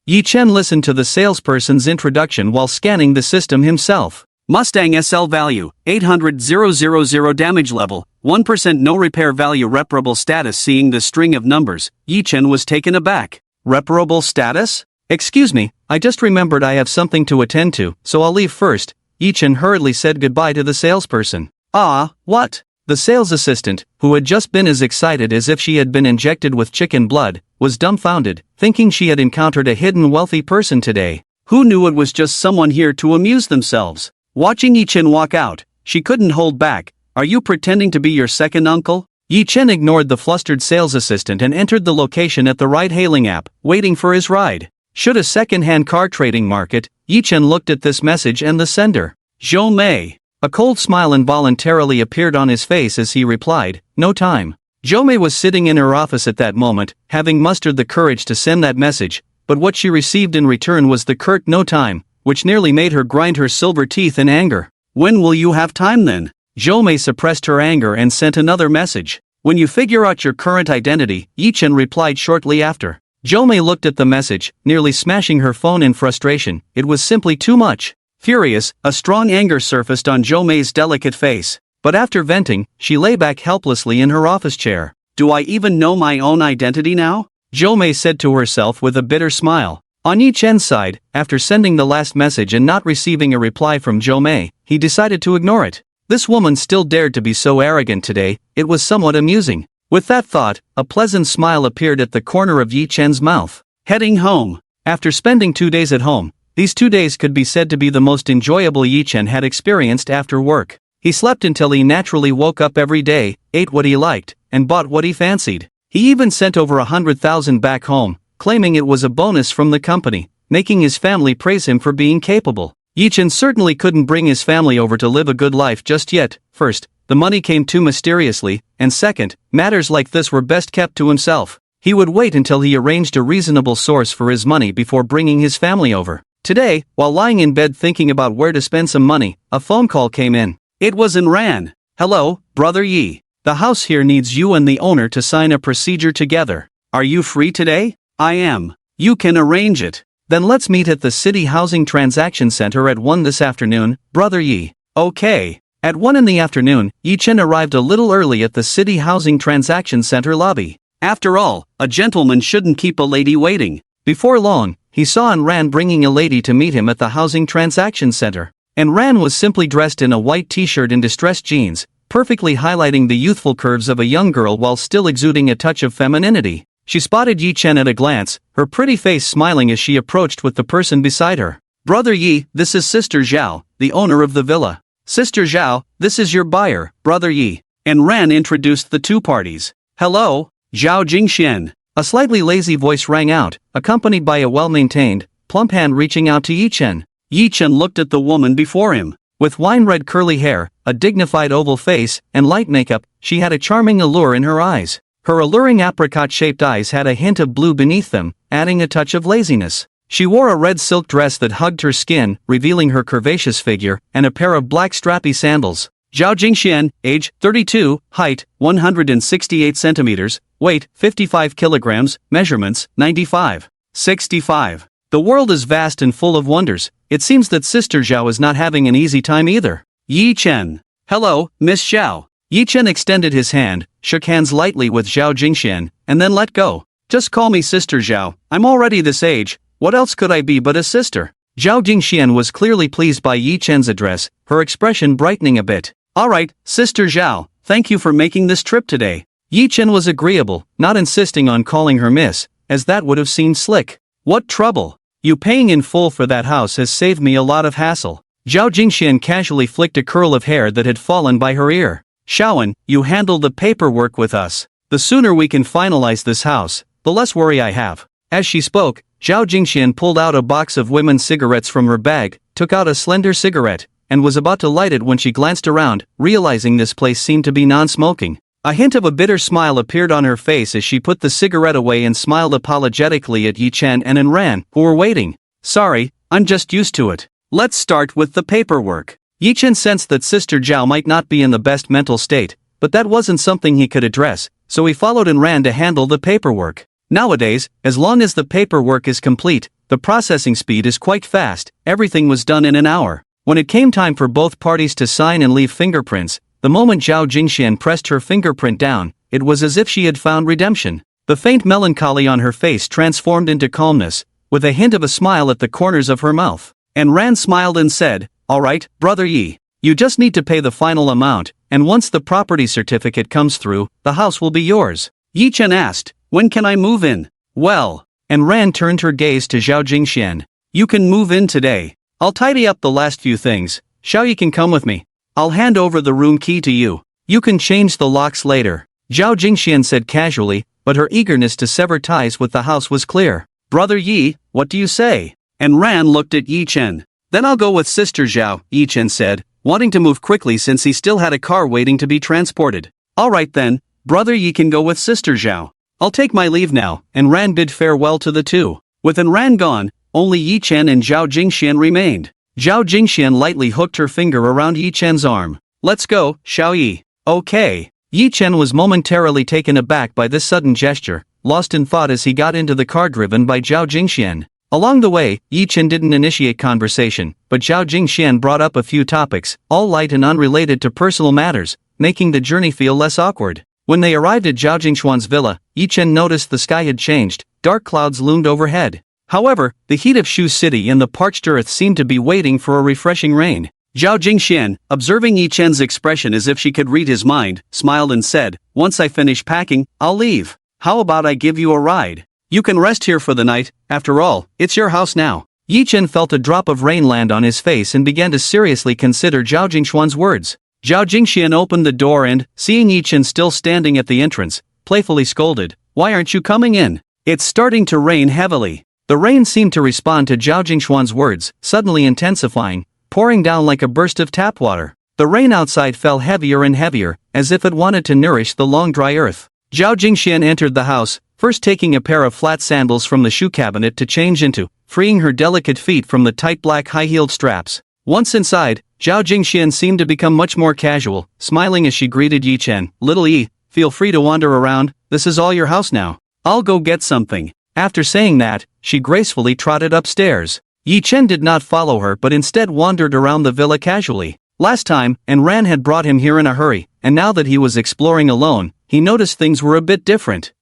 Yi Chen listened to the salesperson's introduction while scanning the system himself. Mustang SL value, 800,000 damage level, 1% no repair value reparable status. Seeing the string of numbers, Yi Chen was taken aback. Reparable status? Excuse me, I just remembered I have something to attend to, so I'll leave first. Yi Chen hurriedly said goodbye to the salesperson. Ah, what? The sales assistant, who had just been as excited as if she had been injected with chicken blood, was dumbfounded, thinking she had encountered a hidden wealthy person today. Who knew it was just someone here to amuse themselves? Watching Yi Chen walk out, she couldn't hold back. Are you pretending to be your second uncle? Yi Chen ignored the flustered sales assistant and entered the location at the ride-hailing app, waiting for his ride. Should a second-hand car trading market? Yi Chen looked at this message and the sender. Zhou Mei. A cold smile involuntarily appeared on his face as he replied, no time. Zhou Mei was sitting in her office at that moment, having mustered the courage to send that message, but what she received in return was the curt no time, which nearly made her grind her silver teeth in anger. When will you have time then? Zhou Mei suppressed her anger and sent another message. When you figure out your current identity, Yi Chen replied shortly after. Zhou Mei looked at the message, nearly smashing her phone in frustration. It was simply too much. Furious, a strong anger surfaced on Zhou Mei's delicate face, but after venting, she lay back helplessly in her office chair. Do I even know my own identity now? Zhou Mei said to herself with a bitter smile. On Yi Chen's side, after sending the last message and not receiving a reply from Zhou Mei, he decided to ignore it. This woman still dared to be so arrogant today, it was somewhat amusing. With that thought, a pleasant smile appeared at the corner of Yi Chen's mouth. Heading home. After spending 2 days at home, these 2 days could be said to be the most enjoyable Yi Chen had experienced after work. He slept until he naturally woke up every day, ate what he liked, and bought what he fancied. He even sent over 100,000 back home, claiming it was a bonus from the company, making his family praise him for being capable. Yi Chen certainly couldn't bring his family over to live a good life just yet. First, the money came too mysteriously, and second, matters like this were best kept to himself. He would wait until he arranged a reasonable source for his money before bringing his family over. Today, while lying in bed thinking about where to spend some money, a phone call came in. It was Ran. Hello, Brother Yi. The house here needs you and the owner to sign a procedure together. Are you free today? I am. You can arrange it. Then let's meet at the City Housing Transaction Center at 1 this afternoon, Brother Yi. Okay. At 1 in the afternoon, Yi Chen arrived a little early at the City Housing Transaction Center lobby. After all, a gentleman shouldn't keep a lady waiting. Before long, he saw Ran bringing a lady to meet him at the Housing Transaction Center. Ran was simply dressed in a white t-shirt and distressed jeans, perfectly highlighting the youthful curves of a young girl while still exuding a touch of femininity. She spotted Yi Chen at a glance, her pretty face smiling as she approached with the person beside her. Brother Yi, this is Sister Zhao, the owner of the villa. Sister Zhao, this is your buyer, Brother Yi. And Ran introduced the two parties. Hello, Zhao Jingxian. A slightly lazy voice rang out, accompanied by a well-maintained, plump hand reaching out to Yi Chen. Yi Chen looked at the woman before him. With wine-red curly hair, a dignified oval face, and light makeup, she had a charming allure in her eyes. Her alluring apricot-shaped eyes had a hint of blue beneath them, adding a touch of laziness. She wore a red silk dress that hugged her skin, revealing her curvaceous figure, and a pair of black strappy sandals. Zhao Jingxian, age 32, height 168 centimeters, weight 55 kilograms, measurements 95. 65. The world is vast and full of wonders. It seems that Sister Zhao is not having an easy time either. Yi Chen. Hello, Miss Zhao. Yi Chen extended his hand, shook hands lightly with Zhao Jingxian, and then let go. Just call me Sister Zhao. I'm already this age. What else could I be but a sister? Zhao Jingxian was clearly pleased by Yi Chen's address, her expression brightening a bit. Alright, Sister Zhao, thank you for making this trip today. Yi Chen was agreeable, not insisting on calling her miss, as that would have seemed slick. What trouble? You paying in full for that house has saved me a lot of hassle. Zhao Jingxian casually flicked a curl of hair that had fallen by her ear. Shaoan, you handle the paperwork with us. The sooner we can finalize this house, the less worry I have. As she spoke, Zhao Jingxian pulled out a box of women's cigarettes from her bag, took out a slender cigarette, and was about to light it when she glanced around, realizing this place seemed to be non-smoking. A hint of a bitter smile appeared on her face as she put the cigarette away and smiled apologetically at Yi Chen and Ran, who were waiting. Sorry, I'm just used to it. Let's start with the paperwork. Yi Chen sensed that Sister Zhao might not be in the best mental state, but that wasn't something he could address, so he followed and ran to handle the paperwork. Nowadays, as long as the paperwork is complete, the processing speed is quite fast. Everything was done in an hour. When it came time for both parties to sign and leave fingerprints, the moment Zhao Jingxian pressed her fingerprint down, it was as if she had found redemption. The faint melancholy on her face transformed into calmness, with a hint of a smile at the corners of her mouth. And Ran smiled and said, Alright, Brother Yi. You just need to pay the final amount, and once the property certificate comes through, the house will be yours. Yi Chen asked, When can I move in? Well. And Ran turned her gaze to Zhao Jingxian. You can move in today. I'll tidy up the last few things. Xiaoyi can come with me. I'll hand over the room key to you. You can change the locks later. Zhao Jingxian said casually, but her eagerness to sever ties with the house was clear. Brother Yi, what do you say? And Ran looked at Yi Chen. Then I'll go with Sister Zhao, Yi Chen said, wanting to move quickly since he still had a car waiting to be transported. Alright then, Brother Yi can go with Sister Zhao. I'll take my leave now, and Ran bid farewell to the two. With Ran gone, only Yi Chen and Zhao Jingxian remained. Zhao Jingxian lightly hooked her finger around Yi Chen's arm. Let's go, Xiaoyi. Okay. Yi Chen was momentarily taken aback by this sudden gesture, lost in thought as he got into the car driven by Zhao Jingxian. Along the way, Yi Chen didn't initiate conversation, but Zhao Jingxian brought up a few topics, all light and unrelated to personal matters, making the journey feel less awkward. When they arrived at Zhao Jingxuan's villa, Yi Chen noticed the sky had changed, dark clouds loomed overhead. However, the heat of Shu City and the parched earth seemed to be waiting for a refreshing rain. Zhao Jingxian, observing Yi Chen's expression as if she could read his mind, smiled and said, Once I finish packing, I'll leave. How about I give you a ride? You can rest here for the night, after all, it's your house now. Yi Chen felt a drop of rain land on his face and began to seriously consider Zhao Jingxuan's words. Zhao Jingxian opened the door and, seeing Yi Chen still standing at the entrance, playfully scolded, Why aren't you coming in? It's starting to rain heavily. The rain seemed to respond to Zhao Jingxuan's words, suddenly intensifying, pouring down like a burst of tap water. The rain outside fell heavier and heavier, as if it wanted to nourish the long dry earth. Zhao Jingxian entered the house, first taking a pair of flat sandals from the shoe cabinet to change into, freeing her delicate feet from the tight black high-heeled straps. Once inside, Zhao Jingxian seemed to become much more casual, smiling as she greeted Yi Chen. Little Yi, feel free to wander around, this is all your house now. I'll go get something. After saying that, she gracefully trotted upstairs. Yi Chen did not follow her but instead wandered around the villa casually. Last time, Ran had brought him here in a hurry, and now that he was exploring alone, he noticed things were a bit different.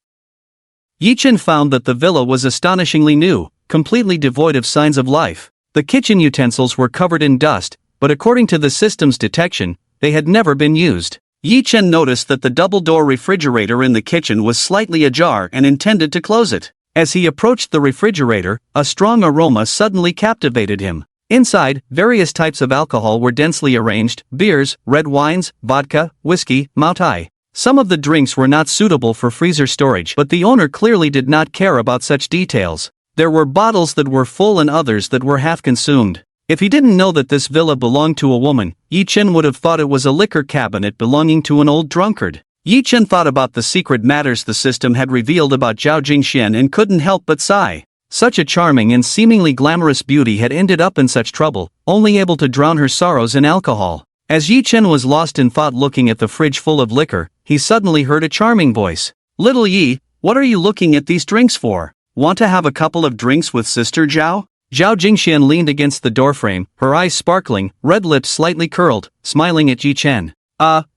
Yi Chen found that the villa was astonishingly new, completely devoid of signs of life. The kitchen utensils were covered in dust, but according to the system's detection, they had never been used. Yi Chen noticed that the double-door refrigerator in the kitchen was slightly ajar and intended to close it. As he approached the refrigerator, a strong aroma suddenly captivated him. Inside, various types of alcohol were densely arranged: beers, red wines, vodka, whiskey, Maotai. Some of the drinks were not suitable for freezer storage, but the owner clearly did not care about such details. There were bottles that were full and others that were half consumed. If he didn't know that this villa belonged to a woman, Yi Chen would have thought it was a liquor cabinet belonging to an old drunkard. Yi Chen thought about the secret matters the system had revealed about Zhao Jingxian and couldn't help but sigh. Such a charming and seemingly glamorous beauty had ended up in such trouble, only able to drown her sorrows in alcohol. As Yi Chen was lost in thought looking at the fridge full of liquor, he suddenly heard a charming voice. "Little Yi, what are you looking at these drinks for? Want to have a couple of drinks with Sister Zhao?" Zhao Jingxian leaned against the doorframe, her eyes sparkling, red lips slightly curled, smiling at Yi Chen.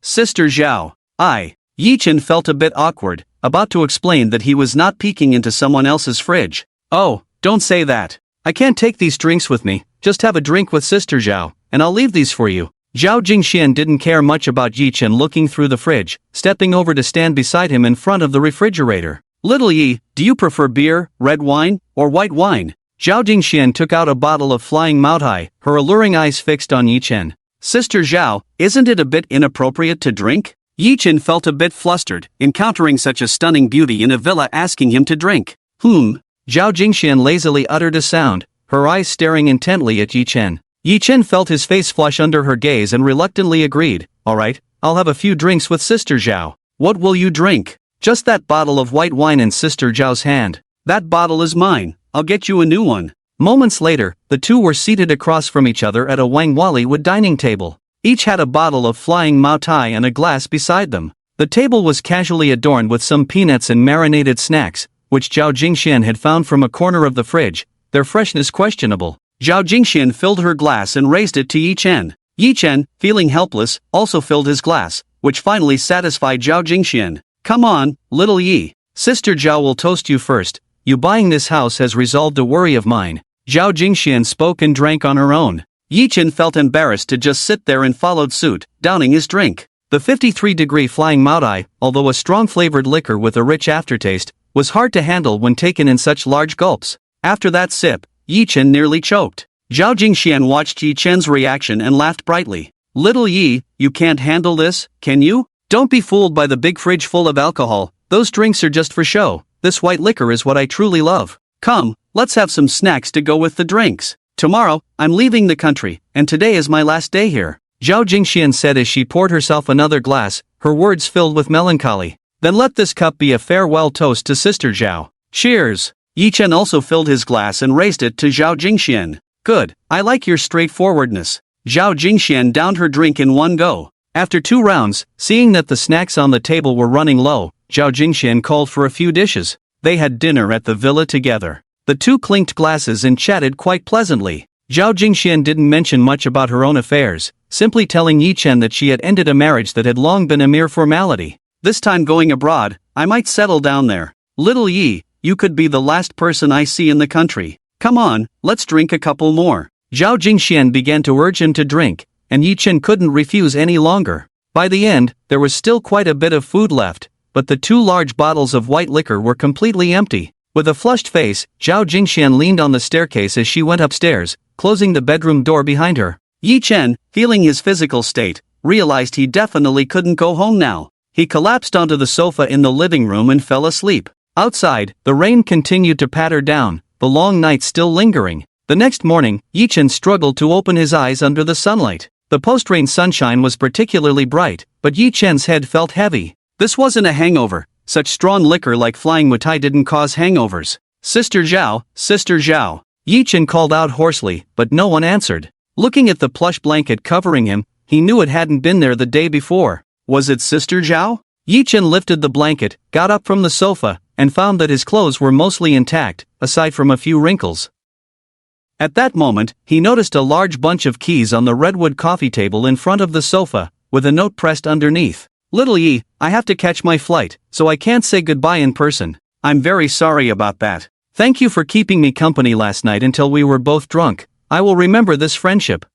Sister Zhao. Yi Chen felt a bit awkward, about to explain that he was not peeking into someone else's fridge. "Oh, don't say that. I can't take these drinks with me, just have a drink with Sister Zhao, and I'll leave these for you." Zhao Jingxian didn't care much about Yi Chen looking through the fridge, stepping over to stand beside him in front of the refrigerator. "Little Yi, do you prefer beer, red wine, or white wine?" Zhao Jingxian took out a bottle of flying Maotai, her alluring eyes fixed on Yi Chen. "Sister Zhao, isn't it a bit inappropriate to drink?" Yi Chen felt a bit flustered, encountering such a stunning beauty in a villa asking him to drink. Zhao Jingxian lazily uttered a sound, her eyes staring intently at Yi Chen. Yi Chen felt his face flush under her gaze and reluctantly agreed. "Alright, I'll have a few drinks with Sister Zhao." "What will you drink?" "Just that bottle of white wine in Sister Zhao's hand." "That bottle is mine, I'll get you a new one." Moments later, the two were seated across from each other at a Wang Wali wood dining table. Each had a bottle of flying Maotai and a glass beside them. The table was casually adorned with some peanuts and marinated snacks, which Zhao Jingxian had found from a corner of the fridge, their freshness questionable. Zhao Jingxian filled her glass and raised it to Yi Chen. Yi Chen, feeling helpless, also filled his glass, which finally satisfied Zhao Jingxian. "Come on, little Yi. Sister Zhao will toast you first. You buying this house has resolved a worry of mine." Zhao Jingxian spoke and drank on her own. Yi Chen felt embarrassed to just sit there and followed suit, downing his drink. The 53-degree flying Maotai, although a strong-flavored liquor with a rich aftertaste, was hard to handle when taken in such large gulps. After that sip, Yi Chen nearly choked. Zhao Jingxian watched Yi Chen's reaction and laughed brightly. "Little Yi, you can't handle this, can you? Don't be fooled by the big fridge full of alcohol, those drinks are just for show. This white liquor is what I truly love. Come, let's have some snacks to go with the drinks. Tomorrow, I'm leaving the country, and today is my last day here." Zhao Jingxian said as she poured herself another glass, her words filled with melancholy. "Then let this cup be a farewell toast to Sister Zhao. Cheers." Yi Chen also filled his glass and raised it to Zhao Jingxian. "Good, I like your straightforwardness." Zhao Jingxian downed her drink in one go. After 2 rounds, seeing that the snacks on the table were running low, Zhao Jingxian called for a few dishes. They had dinner at the villa together. The two clinked glasses and chatted quite pleasantly. Zhao Jingxian didn't mention much about her own affairs, simply telling Yi Chen that she had ended a marriage that had long been a mere formality. "This time going abroad, I might settle down there. Little Yi, you could be the last person I see in the country. Come on, let's drink a couple more." Zhao Jingxian began to urge him to drink, and Yi Chen couldn't refuse any longer. By the end, there was still quite a bit of food left, but the 2 large bottles of white liquor were completely empty. With a flushed face, Zhao Jingxian leaned on the staircase as she went upstairs, closing the bedroom door behind her. Yi Chen, feeling his physical state, realized he definitely couldn't go home now. He collapsed onto the sofa in the living room and fell asleep. Outside, the rain continued to patter down, the long night still lingering. The next morning, Yi Chen struggled to open his eyes under the sunlight. The post-rain sunshine was particularly bright, but Yi Chen's head felt heavy. This wasn't a hangover. Such strong liquor like flying Mutai didn't cause hangovers. Sister Zhao, Yi Chen called out hoarsely, but no one answered. Looking at the plush blanket covering him, he knew it hadn't been there the day before. Was it Sister Zhao? Yi Chen lifted the blanket, got up from the sofa, and found that his clothes were mostly intact, aside from a few wrinkles. At that moment, he noticed a large bunch of keys on the redwood coffee table in front of the sofa, with a note pressed underneath. "Little Yi, I have to catch my flight, so I can't say goodbye in person. I'm very sorry about that. Thank you for keeping me company last night until we were both drunk. I will remember this friendship.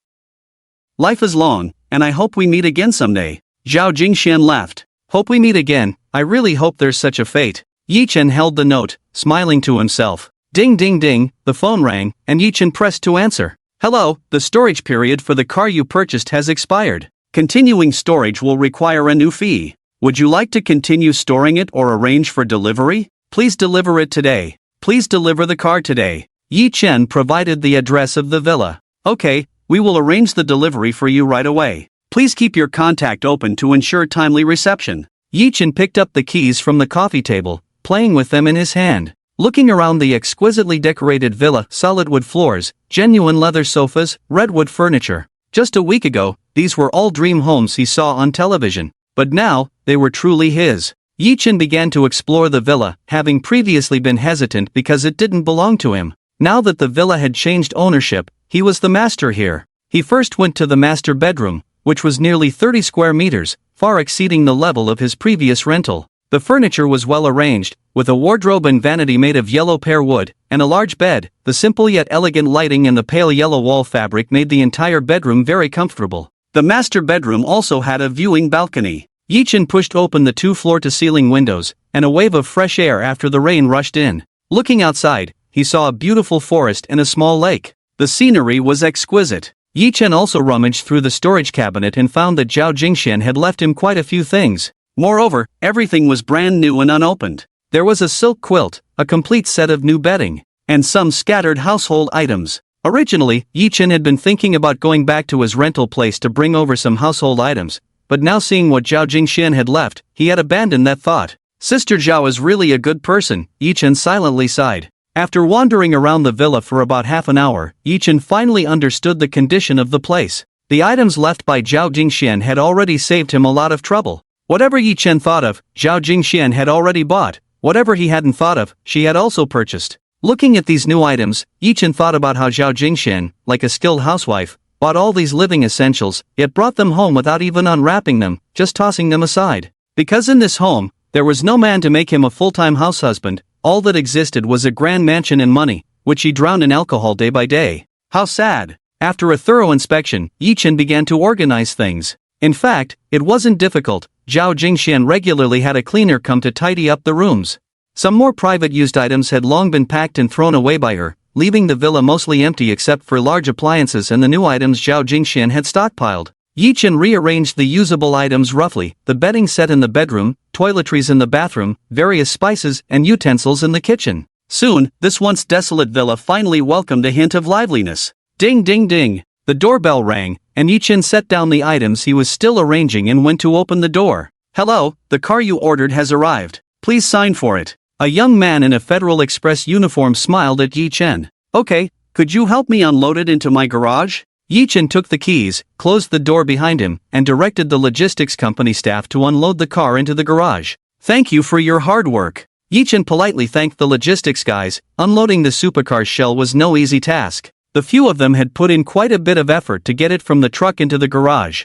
Life is long, and I hope we meet again someday." Zhao Jingxian laughed. "Hope we meet again, I really hope there's such a fate." Yi Chen held the note, smiling to himself. Ding ding ding, the phone rang, and Yi Chen pressed to answer. Hello, the storage period for the car you purchased has expired. Continuing storage will require a new fee. Would you like to continue storing it or arrange for delivery? Please deliver it today. Please deliver the car today. Yi Chen provided the address of the villa. Okay, we will arrange the delivery for you right away. Please keep your contact open to ensure timely reception. Yi Chen picked up the keys from the coffee table, playing with them in his hand. Looking around the exquisitely decorated villa, solid wood floors, genuine leather sofas, redwood furniture. Just a week ago, these were all dream homes he saw on television, but now, they were truly his. Yi Chen began to explore the villa, having previously been hesitant because it didn't belong to him. Now that the villa had changed ownership, he was the master here. He first went to the master bedroom, which was nearly 30 square meters, far exceeding the level of his previous rental. The furniture was well arranged, with a wardrobe and vanity made of yellow pear wood, and a large bed. The simple yet elegant lighting and the pale yellow wall fabric made the entire bedroom very comfortable. The master bedroom also had a viewing balcony. Yi Chen pushed open the 2 floor-to-ceiling windows, and a wave of fresh air after the rain rushed in. Looking outside, he saw a beautiful forest and a small lake. The scenery was exquisite. Yi Chen also rummaged through the storage cabinet and found that Zhao Jingxian had left him quite a few things. Moreover, everything was brand new and unopened. There was a silk quilt, a complete set of new bedding, and some scattered household items. Originally, Yi Chen had been thinking about going back to his rental place to bring over some household items, but now seeing what Zhao Jingxian had left, he had abandoned that thought. Sister Zhao is really a good person, Yi Chen silently sighed. After wandering around the villa for about half an hour, Yi Chen finally understood the condition of the place. The items left by Zhao Jingxian had already saved him a lot of trouble. Whatever Yi Chen thought of, Zhao Jingxian had already bought. Whatever he hadn't thought of, she had also purchased. Looking at these new items, Yi Chen thought about how Zhao Jingxian, like a skilled housewife, bought all these living essentials, yet brought them home without even unwrapping them, just tossing them aside. Because in this home, there was no man to make him a full-time house husband, all that existed was a grand mansion and money, which he drowned in alcohol day by day. How sad. After a thorough inspection, Yi Chen began to organize things. In fact, it wasn't difficult. Zhao Jingxian regularly had a cleaner come to tidy up the rooms. Some more private used items had long been packed and thrown away by her, leaving the villa mostly empty except for large appliances and the new items Zhao Jingxian had stockpiled. Yi Chen rearranged the usable items roughly, the bedding set in the bedroom, toiletries in the bathroom, various spices and utensils in the kitchen. Soon, this once desolate villa finally welcomed a hint of liveliness. Ding ding ding! The doorbell rang, and Yi Chen set down the items he was still arranging and went to open the door. Hello, the car you ordered has arrived. Please sign for it. A young man in a Federal Express uniform smiled at Yi Chen. Okay, could you help me unload it into my garage? Yi Chen took the keys, closed the door behind him, and directed the logistics company staff to unload the car into the garage. Thank you for your hard work. Yi Chen politely thanked the logistics guys. Unloading the supercar's shell was no easy task. The few of them had put in quite a bit of effort to get it from the truck into the garage.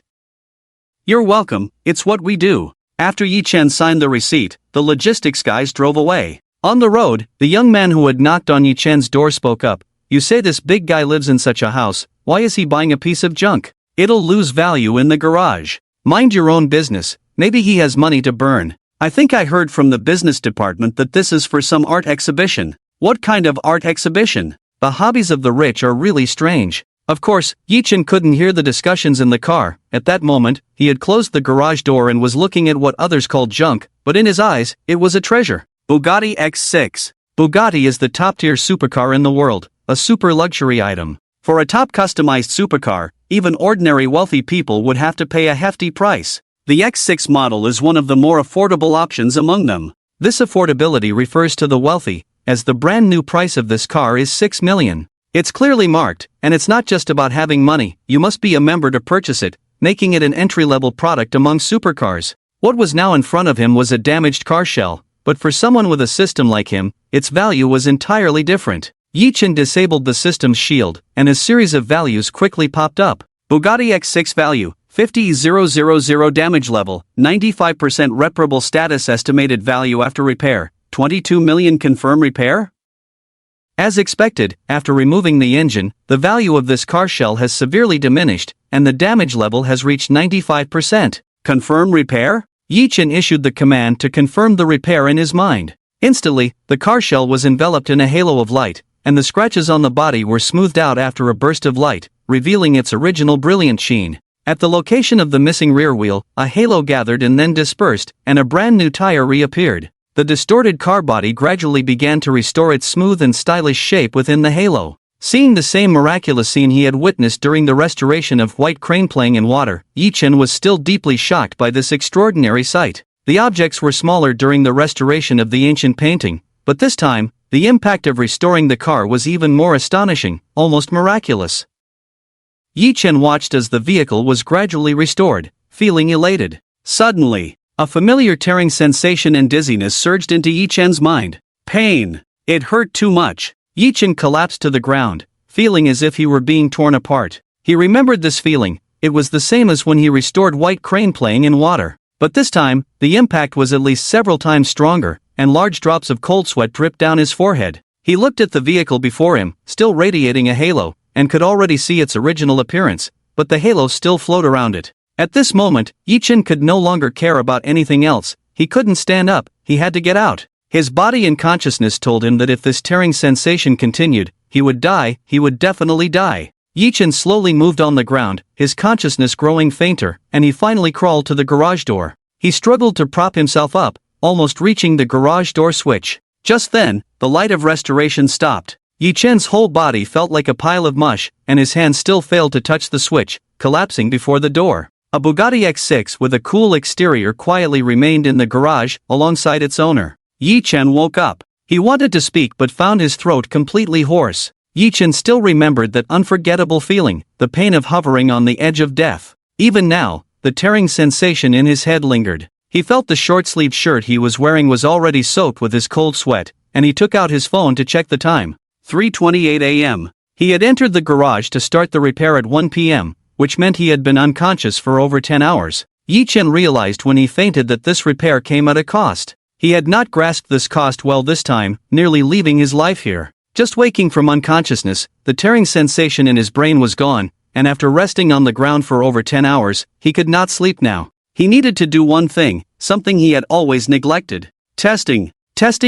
You're welcome, it's what we do. After Yi Chen signed the receipt, the logistics guys drove away. On the road, the young man who had knocked on Yi Chen's door spoke up. You say this big guy lives in such a house, why is he buying a piece of junk? It'll lose value in the garage. Mind your own business, maybe he has money to burn. I think I heard from the business department that this is for some art exhibition. What kind of art exhibition? The hobbies of the rich are really strange. Of course, Yi Chen couldn't hear the discussions in the car. At that moment, he had closed the garage door and was looking at what others called junk, but in his eyes, it was a treasure. Bugatti X6. Bugatti is the top-tier supercar in the world, a super luxury item. For a top customized supercar, even ordinary wealthy people would have to pay a hefty price. The X6 model is one of the more affordable options among them. This affordability refers to the wealthy, as the brand new price of this car is 6 million. It's clearly marked, and it's not just about having money, you must be a member to purchase it, making it an entry-level product among supercars. What was now in front of him was a damaged car shell, but for someone with a system like him, its value was entirely different. Yi Chen disabled the system's shield, and a series of values quickly popped up. Bugatti X6 value, 50,000 damage level, 95% reparable status estimated value after repair, 22 million confirm repair? As expected, after removing the engine, the value of this car shell has severely diminished, and the damage level has reached 95%. Confirm repair? Yi Chen issued the command to confirm the repair in his mind. Instantly, the car shell was enveloped in a halo of light, and the scratches on the body were smoothed out after a burst of light, revealing its original brilliant sheen. At the location of the missing rear wheel, a halo gathered and then dispersed, and a brand new tire reappeared. The distorted car body gradually began to restore its smooth and stylish shape within the halo. Seeing the same miraculous scene he had witnessed during the restoration of White Crane playing in water, Yi-Chen was still deeply shocked by this extraordinary sight. The objects were smaller during the restoration of the ancient painting, but this time, the impact of restoring the car was even more astonishing, almost miraculous. Yi-Chen watched as the vehicle was gradually restored, feeling elated. Suddenly, a familiar tearing sensation and dizziness surged into Yi-Chen's mind. Pain. It hurt too much. Yi-Chen collapsed to the ground, feeling as if he were being torn apart. He remembered this feeling. It was the same as when he restored White Crane playing in water. But this time, the impact was at least several times stronger, and large drops of cold sweat dripped down his forehead. He looked at the vehicle before him, still radiating a halo, and could already see its original appearance, but the halo still flowed around it. At this moment, Yi-Chen could no longer care about anything else. He couldn't stand up, he had to get out. His body and consciousness told him that if this tearing sensation continued, he would die, he would definitely die. Yi-Chen slowly moved on the ground, his consciousness growing fainter, and he finally crawled to the garage door. He struggled to prop himself up, almost reaching the garage door switch. Just then, the light of restoration stopped. Yi-Chen's whole body felt like a pile of mush, and his hand still failed to touch the switch, collapsing before the door. A Bugatti X6 with a cool exterior quietly remained in the garage, alongside its owner. Yi-Chen woke up. He wanted to speak but found his throat completely hoarse. Yi-Chen still remembered that unforgettable feeling, the pain of hovering on the edge of death. Even now, the tearing sensation in his head lingered. He felt the short-sleeved shirt he was wearing was already soaked with his cold sweat, and he took out his phone to check the time. 3:28 a.m. He had entered the garage to start the repair at 1 p.m., which meant he had been unconscious for over 10 hours. Yi-Chen realized when he fainted that this repair came at a cost. He had not grasped this cost well this time, nearly leaving his life here. Just waking from unconsciousness, the tearing sensation in his brain was gone, and after resting on the ground for over 10 hours, he could not sleep now. He needed to do one thing, something he had always neglected. Testing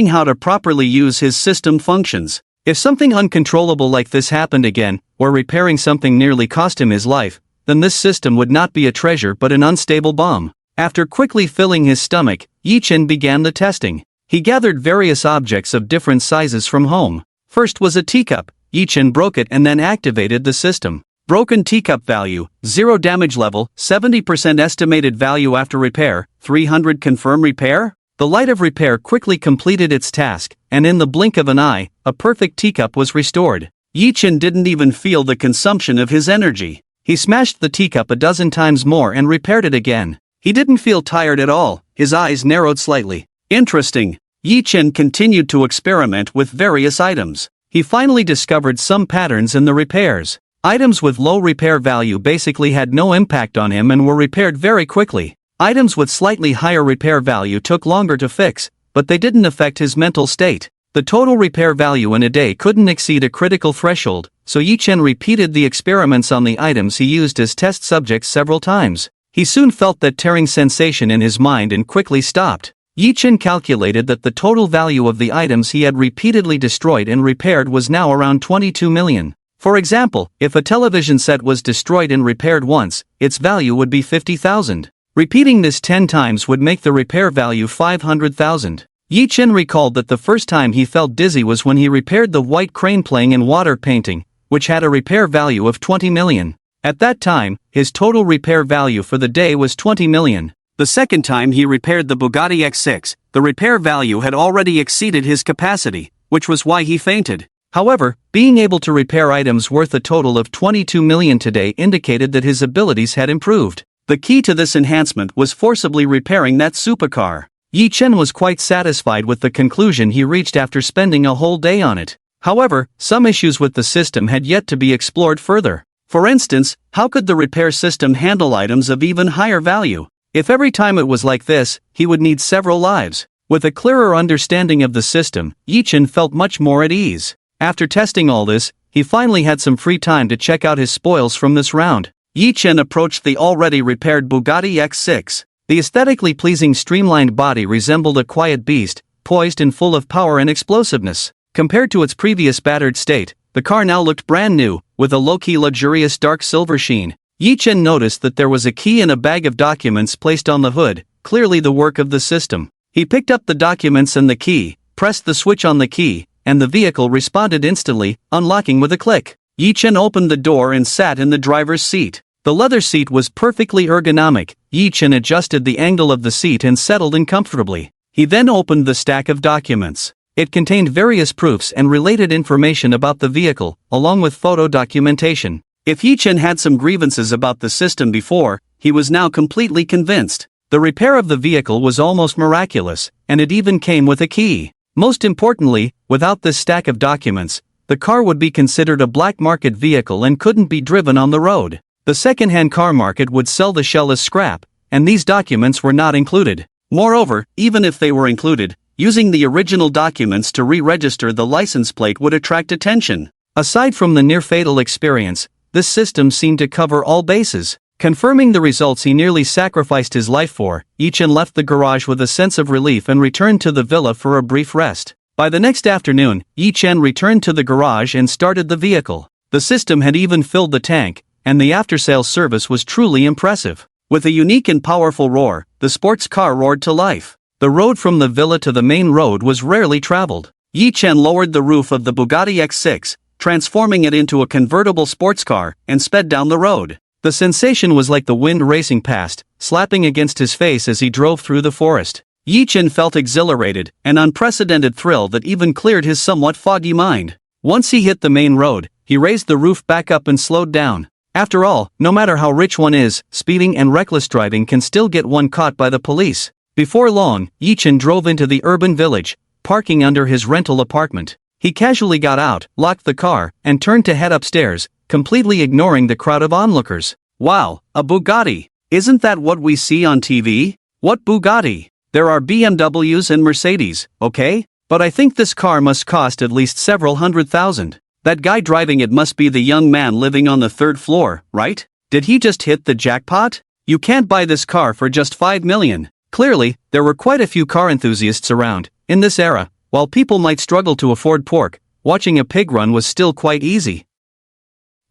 how to properly use his system functions. If something uncontrollable like this happened again, or repairing something nearly cost him his life, then this system would not be a treasure but an unstable bomb. After quickly filling his stomach, Yi-Chen began the testing. He gathered various objects of different sizes from home. First was a teacup. Yi-Chen broke it and then activated the system. Broken teacup value, 0 damage level, 70% estimated value after repair, 300 confirm repair? The light of repair quickly completed its task, and in the blink of an eye, a perfect teacup was restored. Yi-Chen didn't even feel the consumption of his energy. He smashed the teacup a dozen times more and repaired it again. He didn't feel tired at all, his eyes narrowed slightly. Interesting. Yi-Chen continued to experiment with various items. He finally discovered some patterns in the repairs. Items with low repair value basically had no impact on him and were repaired very quickly. Items with slightly higher repair value took longer to fix, but they didn't affect his mental state. The total repair value in a day couldn't exceed a critical threshold, so Yi-Chen repeated the experiments on the items he used as test subjects several times. He soon felt that tearing sensation in his mind and quickly stopped. Yi-Chen calculated that the total value of the items he had repeatedly destroyed and repaired was now around 22 million. For example, if a television set was destroyed and repaired once, its value would be 50,000. Repeating this 10 times would make the repair value 500,000. Yi-Chen recalled that the first time he felt dizzy was when he repaired the White Crane playing in water painting, which had a repair value of 20 million. At that time, his total repair value for the day was 20 million. The second time he repaired the Bugatti X6, the repair value had already exceeded his capacity, which was why he fainted. However, being able to repair items worth a total of 22 million today indicated that his abilities had improved. The key to this enhancement was forcibly repairing that supercar. Yi-Chen was quite satisfied with the conclusion he reached after spending a whole day on it. However, some issues with the system had yet to be explored further. For instance, how could the repair system handle items of even higher value? If every time it was like this, he would need several lives. With a clearer understanding of the system, Yi-Chen felt much more at ease. After testing all this, he finally had some free time to check out his spoils from this round. Yi-Chen approached the already repaired Bugatti X6. The aesthetically pleasing streamlined body resembled a quiet beast, poised and full of power and explosiveness. Compared to its previous battered state, the car now looked brand new, with a low-key luxurious dark silver sheen. Yi Chen noticed that there was a key and a bag of documents placed on the hood, clearly the work of the system. He picked up the documents and the key, pressed the switch on the key, and the vehicle responded instantly, unlocking with a click. Yi Chen opened the door and sat in the driver's seat. The leather seat was perfectly ergonomic. Yi Chen adjusted the angle of the seat and settled in comfortably. He then opened the stack of documents. It contained various proofs and related information about the vehicle, along with photo documentation. If Yi Chen had some grievances about the system before, he was now completely convinced. The repair of the vehicle was almost miraculous, and it even came with a key. Most importantly, without this stack of documents, the car would be considered a black market vehicle and couldn't be driven on the road. The second-hand car market would sell the shell as scrap, and these documents were not included. Moreover, even if they were included, using the original documents to re-register the license plate would attract attention. Aside from the near-fatal experience, this system seemed to cover all bases. Confirming the results he nearly sacrificed his life for, Yi Chen left the garage with a sense of relief and returned to the villa for a brief rest. By the next afternoon, Yi Chen returned to the garage and started the vehicle. The system had even filled the tank, and the after-sales service was truly impressive. With a unique and powerful roar, the sports car roared to life. The road from the villa to the main road was rarely traveled. Yi Chen lowered the roof of the Bugatti X6, transforming it into a convertible sports car, and sped down the road. The sensation was like the wind racing past, slapping against his face as he drove through the forest. Yi Chen felt exhilarated, an unprecedented thrill that even cleared his somewhat foggy mind. Once he hit the main road, he raised the roof back up and slowed down. After all, no matter how rich one is, speeding and reckless driving can still get one caught by the police. Before long, Yi Chen drove into the urban village, parking under his rental apartment. He casually got out, locked the car, and turned to head upstairs, completely ignoring the crowd of onlookers. Wow, a Bugatti! Isn't that what we see on TV? What Bugatti? There are BMWs and Mercedes, okay? But I think this car must cost at least several $100,000. That guy driving it must be the young man living on the third floor, right? Did he just hit the jackpot? You can't buy this car for just $5 million. Clearly, there were quite a few car enthusiasts around. In this era, while people might struggle to afford pork, watching a pig run was still quite easy.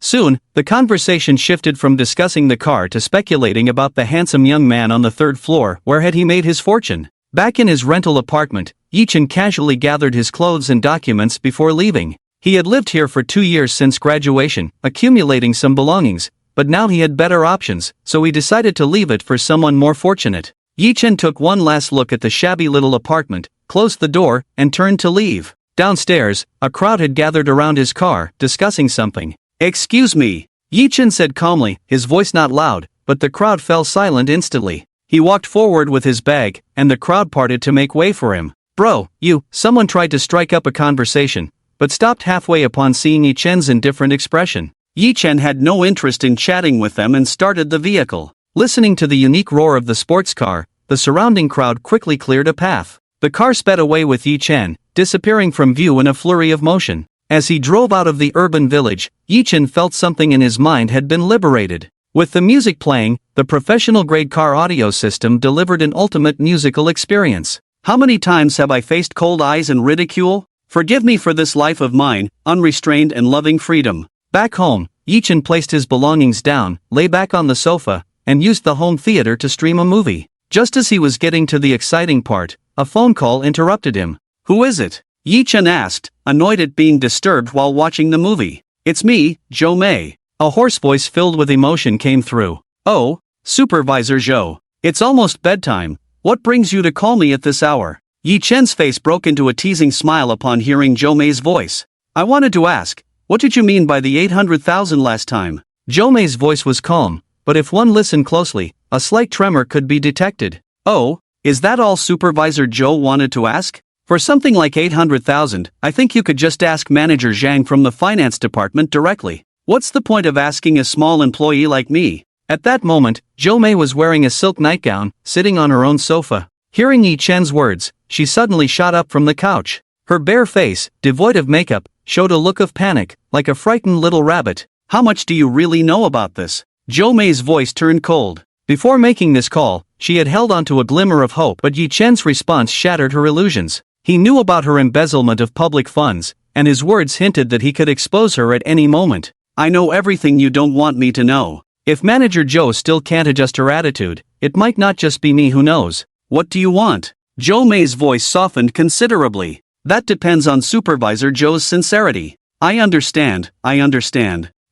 Soon, the conversation shifted from discussing the car to speculating about the handsome young man on the third floor. Where had he made his fortune? Back in his rental apartment, Yi Chen casually gathered his clothes and documents before leaving. He had lived here for 2 years since graduation, accumulating some belongings, but now he had better options, so he decided to leave it for someone more fortunate. Yi Chen took one last look at the shabby little apartment, closed the door, and turned to leave. Downstairs, a crowd had gathered around his car, discussing something. "Excuse me," Yi Chen said calmly, his voice not loud, but the crowd fell silent instantly. He walked forward with his bag, and the crowd parted to make way for him. "Bro, someone tried to strike up a conversation, but stopped halfway upon seeing Yi Chen's indifferent expression. Yi Chen had no interest in chatting with them and started the vehicle. Listening to the unique roar of the sports car, the surrounding crowd quickly cleared a path. The car sped away with Yi Chen, disappearing from view in a flurry of motion. As he drove out of the urban village, Yi Chen felt something in his mind had been liberated. With the music playing, the professional-grade car audio system delivered an ultimate musical experience. How many times have I faced cold eyes and ridicule? Forgive me for this life of mine, unrestrained and loving freedom. Back home, Yi Chen placed his belongings down, lay back on the sofa, and used the home theater to stream a movie. Just as he was getting to the exciting part, a phone call interrupted him. "Who is it?" Yi Chen asked, annoyed at being disturbed while watching the movie. "It's me, Joe May." A hoarse voice filled with emotion came through. "Oh, Supervisor Joe. It's almost bedtime. What brings you to call me at this hour?" Yi Chen's face broke into a teasing smile upon hearing Joe May's voice. "I wanted to ask, what did you mean by the 800,000 last time?" Joe May's voice was calm, but if one listened closely, a slight tremor could be detected. "Oh, is that all Supervisor Joe wanted to ask? For something like 800,000, I think you could just ask Manager Zhang from the finance department directly. What's the point of asking a small employee like me?" At that moment, Joe May was wearing a silk nightgown, sitting on her own sofa. Hearing Yi Chen's words, she suddenly shot up from the couch. Her bare face, devoid of makeup, showed a look of panic, like a frightened little rabbit. "How much do you really know about this?" Joe May's voice turned cold. Before making this call, she had held onto a glimmer of hope, but Yi Chen's response shattered her illusions. He knew about her embezzlement of public funds, and his words hinted that he could expose her at any moment. I know everything you don't want me to know. If Manager Joe still can't adjust her attitude, it might not just be me who knows. What do you want? Jo May's voice softened considerably. That depends on Supervisor Joe's sincerity. I understand.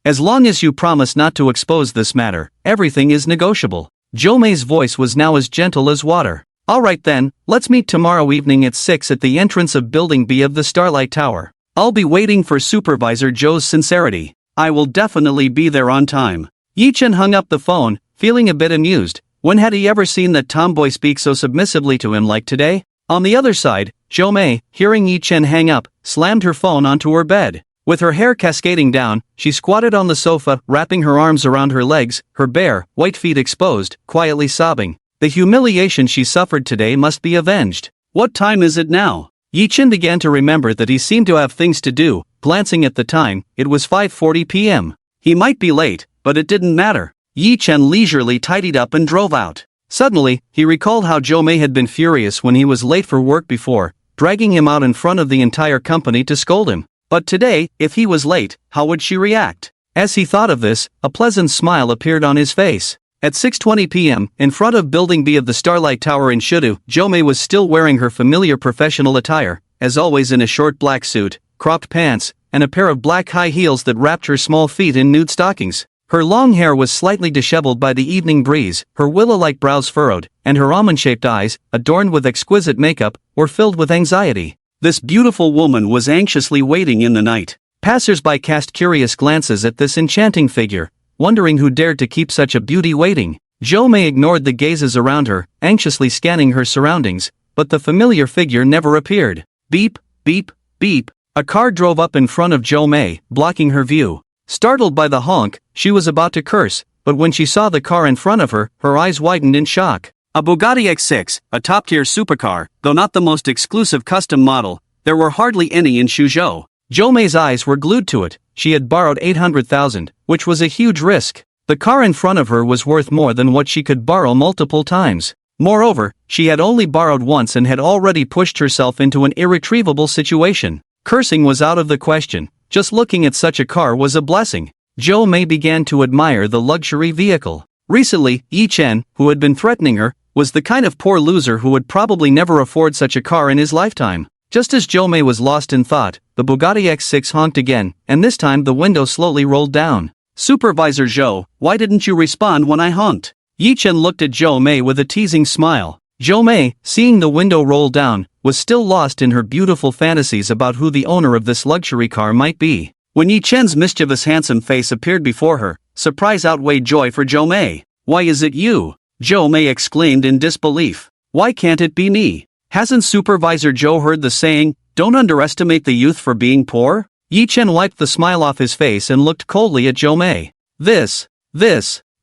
As long as you promise not to expose this matter, everything is negotiable. Jo May's voice was now as gentle as water. Alright then, let's meet tomorrow evening at 6 at the entrance of Building B of the Starlight Tower. I'll be waiting for Supervisor Joe's sincerity. I will definitely be there on time. Yi Chen hung up the phone, feeling a bit amused. When had he ever seen that tomboy speak so submissively to him like today? On the other side, Jo May, hearing Yi Chen hang up, slammed her phone onto her bed. With her hair cascading down, she squatted on the sofa, wrapping her arms around her legs, her bare, white feet exposed, quietly sobbing. The humiliation she suffered today must be avenged. What time is it now? Yi Chen began to remember that he seemed to have things to do. Glancing at the time, it was 5:40 p.m. He might be late, but it didn't matter. Yi Chen leisurely tidied up and drove out. Suddenly, he recalled how Jo May had been furious when he was late for work before, dragging him out in front of the entire company to scold him. But today, if he was late, how would she react? As he thought of this, a pleasant smile appeared on his face. At 6:20 p.m., in front of Building B of the Starlight Tower in Shudu, Jo May was still wearing her familiar professional attire, as always in a short black suit, cropped pants, and a pair of black high heels that wrapped her small feet in nude stockings. Her long hair was slightly disheveled by the evening breeze, her willow-like brows furrowed, and her almond-shaped eyes, adorned with exquisite makeup, were filled with anxiety. This beautiful woman was anxiously waiting in the night. Passers-by cast curious glances at this enchanting figure, wondering who dared to keep such a beauty waiting. Jo May ignored the gazes around her, anxiously scanning her surroundings, but the familiar figure never appeared. Beep, beep, beep. A car drove up in front of Jo May, blocking her view. Startled by the honk, she was about to curse, but when she saw the car in front of her, her eyes widened in shock. A Bugatti X6, a top-tier supercar, though not the most exclusive custom model, there were hardly any in Suzhou. Jo May's eyes were glued to it. She had borrowed 800,000, which was a huge risk. The car in front of her was worth more than what she could borrow multiple times. Moreover, she had only borrowed once and had already pushed herself into an irretrievable situation. Cursing was out of the question. Just looking at such a car was a blessing. Jo May began to admire the luxury vehicle. Recently, Yi Chen, who had been threatening her, was the kind of poor loser who would probably never afford such a car in his lifetime. Just as Jo May was lost in thought, the Bugatti X6 honked again, and this time the window slowly rolled down. Supervisor Zhou, why didn't you respond when I honked? Yi Chen looked at Jo May with a teasing smile. Jo May, seeing the window roll down, was still lost in her beautiful fantasies about who the owner of this luxury car might be. When Yi Chen's mischievous handsome face appeared before her, surprise outweighed joy for Jo May. Why is it you? Jo May exclaimed in disbelief. Why can't it be me? Hasn't Supervisor Joe heard the saying, don't underestimate the youth for being poor? Yi Chen wiped the smile off his face and looked coldly at Jo May. This.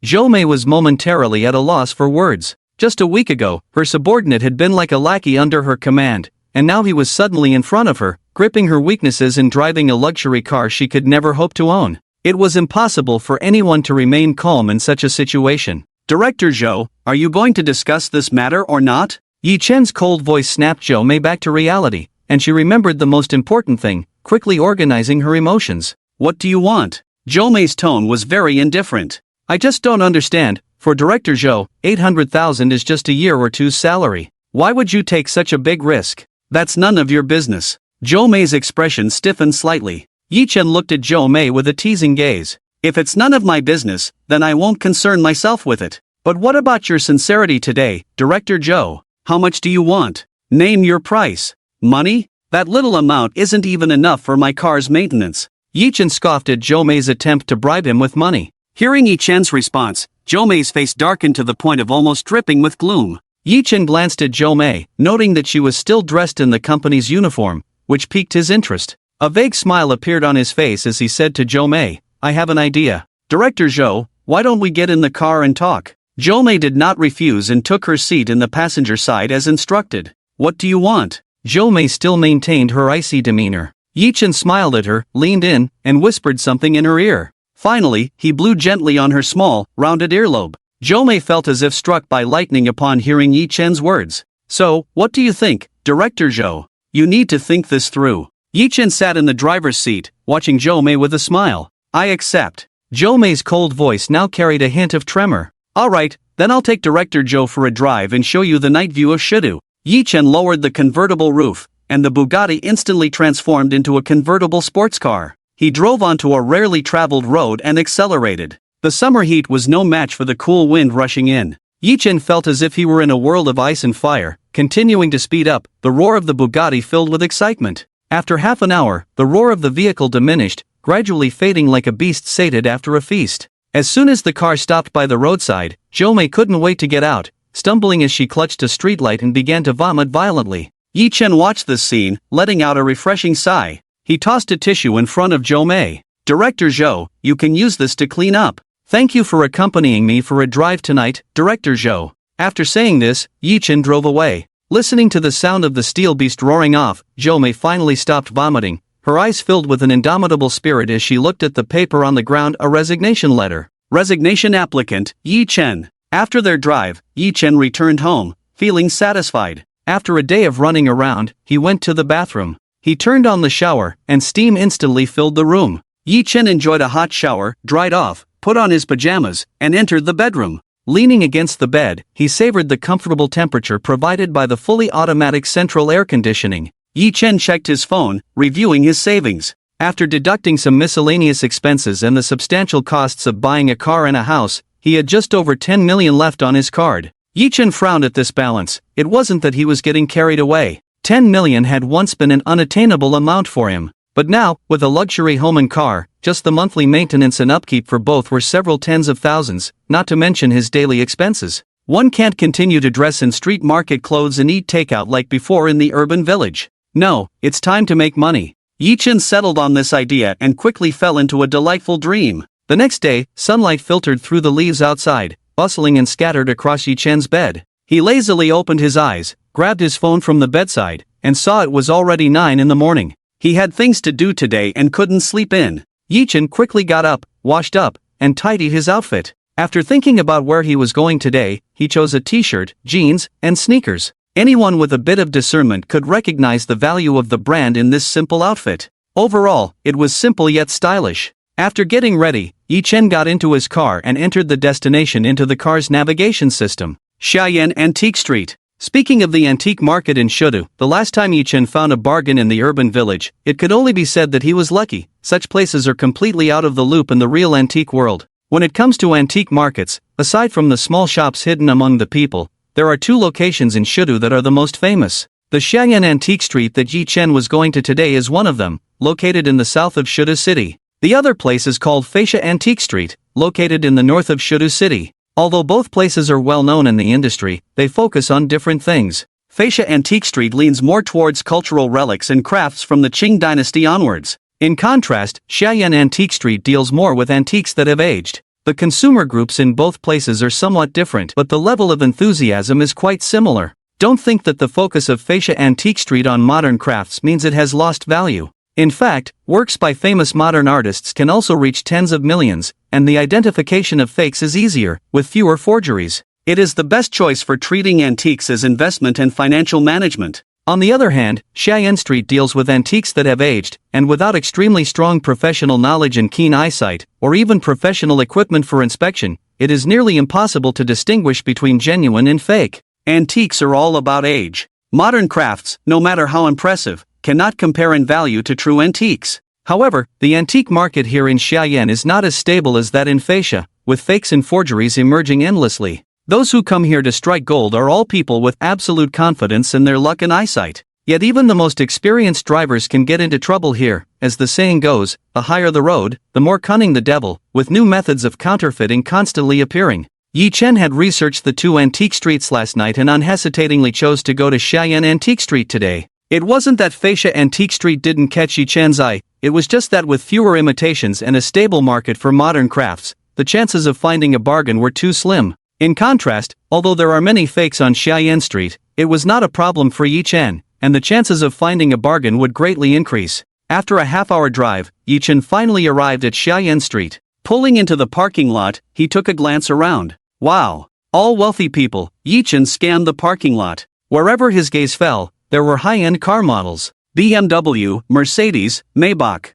Jo May was momentarily at a loss for words. Just a week ago, her subordinate had been like a lackey under her command, and now he was suddenly in front of her, gripping her weaknesses and driving a luxury car she could never hope to own. It was impossible for anyone to remain calm in such a situation. Director Zhou, are you going to discuss this matter or not? Yi Chen's cold voice snapped Jo May back to reality, and she remembered the most important thing, quickly organizing her emotions. What do you want? Jo May's tone was very indifferent. I just don't understand. For Director Zhou, 800,000 is just a year or two's salary. Why would you take such a big risk? That's none of your business. Jo May's expression stiffened slightly. Yi Chen looked at Jo May with a teasing gaze. If it's none of my business, then I won't concern myself with it. But what about your sincerity today, Director Zhou? How much do you want? Name your price. Money? That little amount isn't even enough for my car's maintenance. Yi Chen scoffed at Jo May's attempt to bribe him with money. Hearing Yi Chen's response, Jo May's face darkened to the point of almost dripping with gloom. Yi Chen glanced at Jo May, noting that she was still dressed in the company's uniform, which piqued his interest. A vague smile appeared on his face as he said to Jo May, I have an idea. Director Zhou, why don't we get in the car and talk? Jo May did not refuse and took her seat in the passenger side as instructed. What do you want? Jo May still maintained her icy demeanor. Yi Chen smiled at her, leaned in, and whispered something in her ear. Finally, he blew gently on her small, rounded earlobe. Jo May felt as if struck by lightning upon hearing Yi Chen's words. So, what do you think, Director Zhou? You need to think this through. Yi-Chen sat in the driver's seat, watching Jo Mei with a smile. I accept. Jo Mei's cold voice now carried a hint of tremor. Alright, then I'll take Director Joe for a drive and show you the night view of Shidu. Yi-Chen lowered the convertible roof, and the Bugatti instantly transformed into a convertible sports car. He drove onto a rarely traveled road and accelerated. The summer heat was no match for the cool wind rushing in. Yi-Chen felt as if he were in a world of ice and fire. Continuing to speed up, the roar of the Bugatti filled with excitement. After half an hour, the roar of the vehicle diminished, gradually fading like a beast sated after a feast. As soon as the car stopped by the roadside, Jo Mei couldn't wait to get out, stumbling as she clutched a streetlight and began to vomit violently. Yi-Chen watched this scene, letting out a refreshing sigh. He tossed a tissue in front of Jo Mei. Director Zhou, you can use this to clean up. Thank you for accompanying me for a drive tonight, Director Zhou. After saying this, Yi-Chen drove away. Listening to the sound of the steel beast roaring off, Jo Mei finally stopped vomiting, her eyes filled with an indomitable spirit as she looked at the paper on the ground, a resignation letter. Resignation applicant, Yi-Chen. After their drive, Yi-Chen returned home, feeling satisfied. After a day of running around, he went to the bathroom. He turned on the shower, and steam instantly filled the room. Yi-Chen enjoyed a hot shower, dried off, put on his pajamas, and entered the bedroom. Leaning against the bed, he savored the comfortable temperature provided by the fully automatic central air conditioning. Yi-Chen checked his phone, reviewing his savings. After deducting some miscellaneous expenses and the substantial costs of buying a car and a house, he had just over 10 million left on his card. Yi-Chen frowned at this balance. It wasn't that he was getting carried away. 10 million had once been an unattainable amount for him. But now, with a luxury home and car, just the monthly maintenance and upkeep for both were several tens of thousands, not to mention his daily expenses. One can't continue to dress in street market clothes and eat takeout like before in the urban village. No, it's time to make money. Yi-Chen settled on this idea and quickly fell into a delightful dream. The next day, sunlight filtered through the leaves outside, bustling and scattered across Yi-Chen's bed. He lazily opened his eyes, grabbed his phone from the bedside, and saw it was already 9 in the morning. He had things to do today and couldn't sleep in. Yi-Chen quickly got up, washed up, and tidied his outfit. After thinking about where he was going today, he chose a t-shirt, jeans, and sneakers. Anyone with a bit of discernment could recognize the value of the brand in this simple outfit. Overall, it was simple yet stylish. After getting ready, Yi-Chen got into his car and entered the destination into the car's navigation system. Xiayan Antique Street. Speaking of the antique market in Shidu, the last time Yi-Chen found a bargain in the urban village, it could only be said that he was lucky. Such places are completely out of the loop in the real antique world. When it comes to antique markets, aside from the small shops hidden among the people, there are 2 locations in Shidu that are the most famous. The Xiayan Antique Street that Yi-Chen was going to today is one of them, located in the south of Shidu City. The other place is called Fetal Antique Street, located in the north of Shidu City. Although both places are well known in the industry, they focus on different things. Fetal Antique Street leans more towards cultural relics and crafts from the Qing dynasty onwards. In contrast, Xiayan Antique Street deals more with antiques that have aged. The consumer groups in both places are somewhat different, but the level of enthusiasm is quite similar. Don't think that the focus of Fetal Antique Street on modern crafts means it has lost value. In fact, works by famous modern artists can also reach tens of millions, and the identification of fakes is easier, with fewer forgeries. It is the best choice for treating antiques as investment and financial management. On the other hand, Xiayan Street deals with antiques that have aged, and without extremely strong professional knowledge and keen eyesight, or even professional equipment for inspection, it is nearly impossible to distinguish between genuine and fake. Antiques are all about age. Modern crafts, no matter how impressive, cannot compare in value to true antiques. However, the antique market here in Xiayan is not as stable as that in Feisha, with fakes and forgeries emerging endlessly. Those who come here to strike gold are all people with absolute confidence in their luck and eyesight. Yet even the most experienced drivers can get into trouble here. As the saying goes, the higher the road, the more cunning the devil, with new methods of counterfeiting constantly appearing. Yi-Chen had researched the 2 antique streets last night and unhesitatingly chose to go to Xiayan Antique Street today. It wasn't that Feisha Antique Street didn't catch Yi-Chen's eye, it was just that with fewer imitations and a stable market for modern crafts, the chances of finding a bargain were too slim. In contrast, although there are many fakes on Xiayan Street, it was not a problem for Yi-Chen, and the chances of finding a bargain would greatly increase. After a half-hour drive, Yi-Chen finally arrived at Xiayan Street. Pulling into the parking lot, he took a glance around. Wow! All wealthy people. Yi-Chen scanned the parking lot. Wherever his gaze fell, there were high-end car models. BMW, Mercedes, Maybach.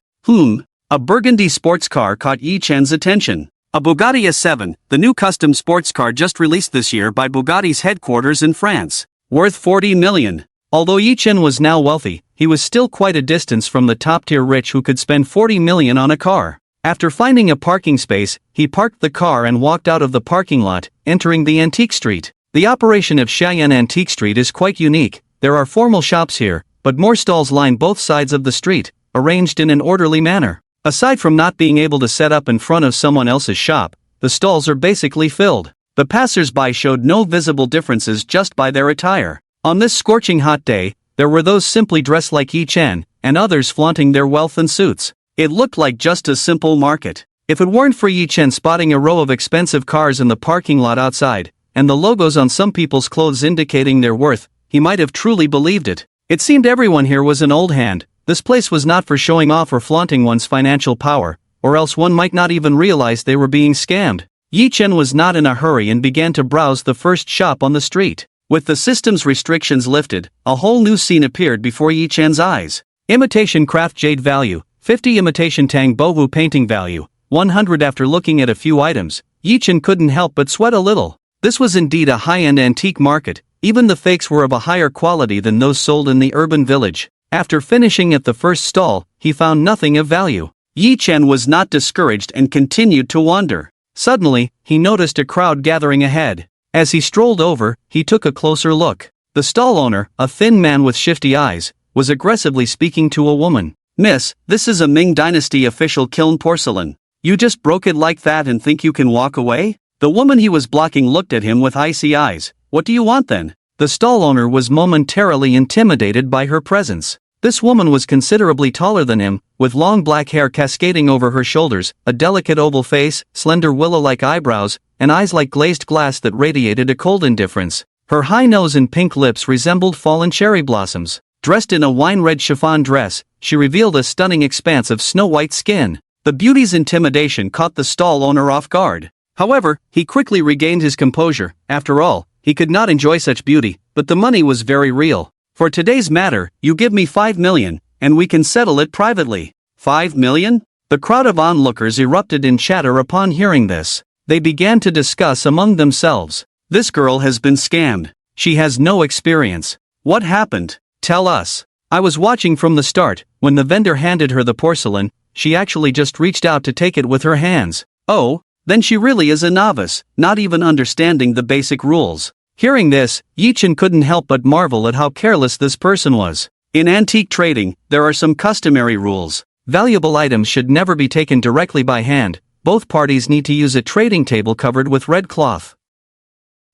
A burgundy sports car caught Yi Chen's attention. A Bugatti S7, the new custom sports car just released this year by Bugatti's headquarters in France. Worth 40 million. Although Yi Chen was now wealthy, he was still quite a distance from the top-tier rich who could spend 40 million on a car. After finding a parking space, he parked the car and walked out of the parking lot, entering the Antique Street. The operation of Xiayan Antique Street is quite unique. There are formal shops here, but more stalls line both sides of the street, arranged in an orderly manner. Aside from not being able to set up in front of someone else's shop, the stalls are basically filled. The passers-by showed no visible differences just by their attire. On this scorching hot day, there were those simply dressed like Yi Chen, and others flaunting their wealth and suits. It looked like just a simple market. If it weren't for Yi Chen spotting a row of expensive cars in the parking lot outside, and the logos on some people's clothes indicating their worth, he might have truly believed it. It seemed everyone here was an old hand. This place was not for showing off or flaunting one's financial power, or else one might not even realize they were being scammed. Yi Chen was not in a hurry and began to browse the first shop on the street. With the system's restrictions lifted, a whole new scene appeared before Yi Chen's eyes. Imitation craft jade value, 50 imitation Tang Bohu painting value, 100. After looking at a few items, Yi Chen couldn't help but sweat a little. This was indeed a high-end antique market. Even the fakes were of a higher quality than those sold in the urban village. After finishing at the first stall, he found nothing of value. Yi Chen was not discouraged and continued to wander. Suddenly, he noticed a crowd gathering ahead. As he strolled over, he took a closer look. The stall owner, a thin man with shifty eyes, was aggressively speaking to a woman. "Miss, this is a Ming Dynasty official kiln porcelain. You just broke it like that and think you can walk away?" The woman he was blocking looked at him with icy eyes. "What do you want then?" The stall owner was momentarily intimidated by her presence. This woman was considerably taller than him, with long black hair cascading over her shoulders, a delicate oval face, slender willow-like eyebrows, and eyes like glazed glass that radiated a cold indifference. Her high nose and pink lips resembled fallen cherry blossoms. Dressed in a wine-red chiffon dress, she revealed a stunning expanse of snow-white skin. The beauty's intimidation caught the stall owner off guard. However, he quickly regained his composure. After all, he could not enjoy such beauty, but the money was very real. "For today's matter, you give me 5 million, and we can settle it privately." 5 million? The crowd of onlookers erupted in chatter upon hearing this. They began to discuss among themselves. "This girl has been scammed. She has no experience. What happened? Tell us." "I was watching from the start. When the vendor handed her the porcelain, she actually just reached out to take it with her hands." "Oh, then she really is a novice, not even understanding the basic rules." Hearing this, Yi Chen couldn't help but marvel at how careless this person was. In antique trading, there are some customary rules. Valuable items should never be taken directly by hand. Both parties need to use a trading table covered with red cloth.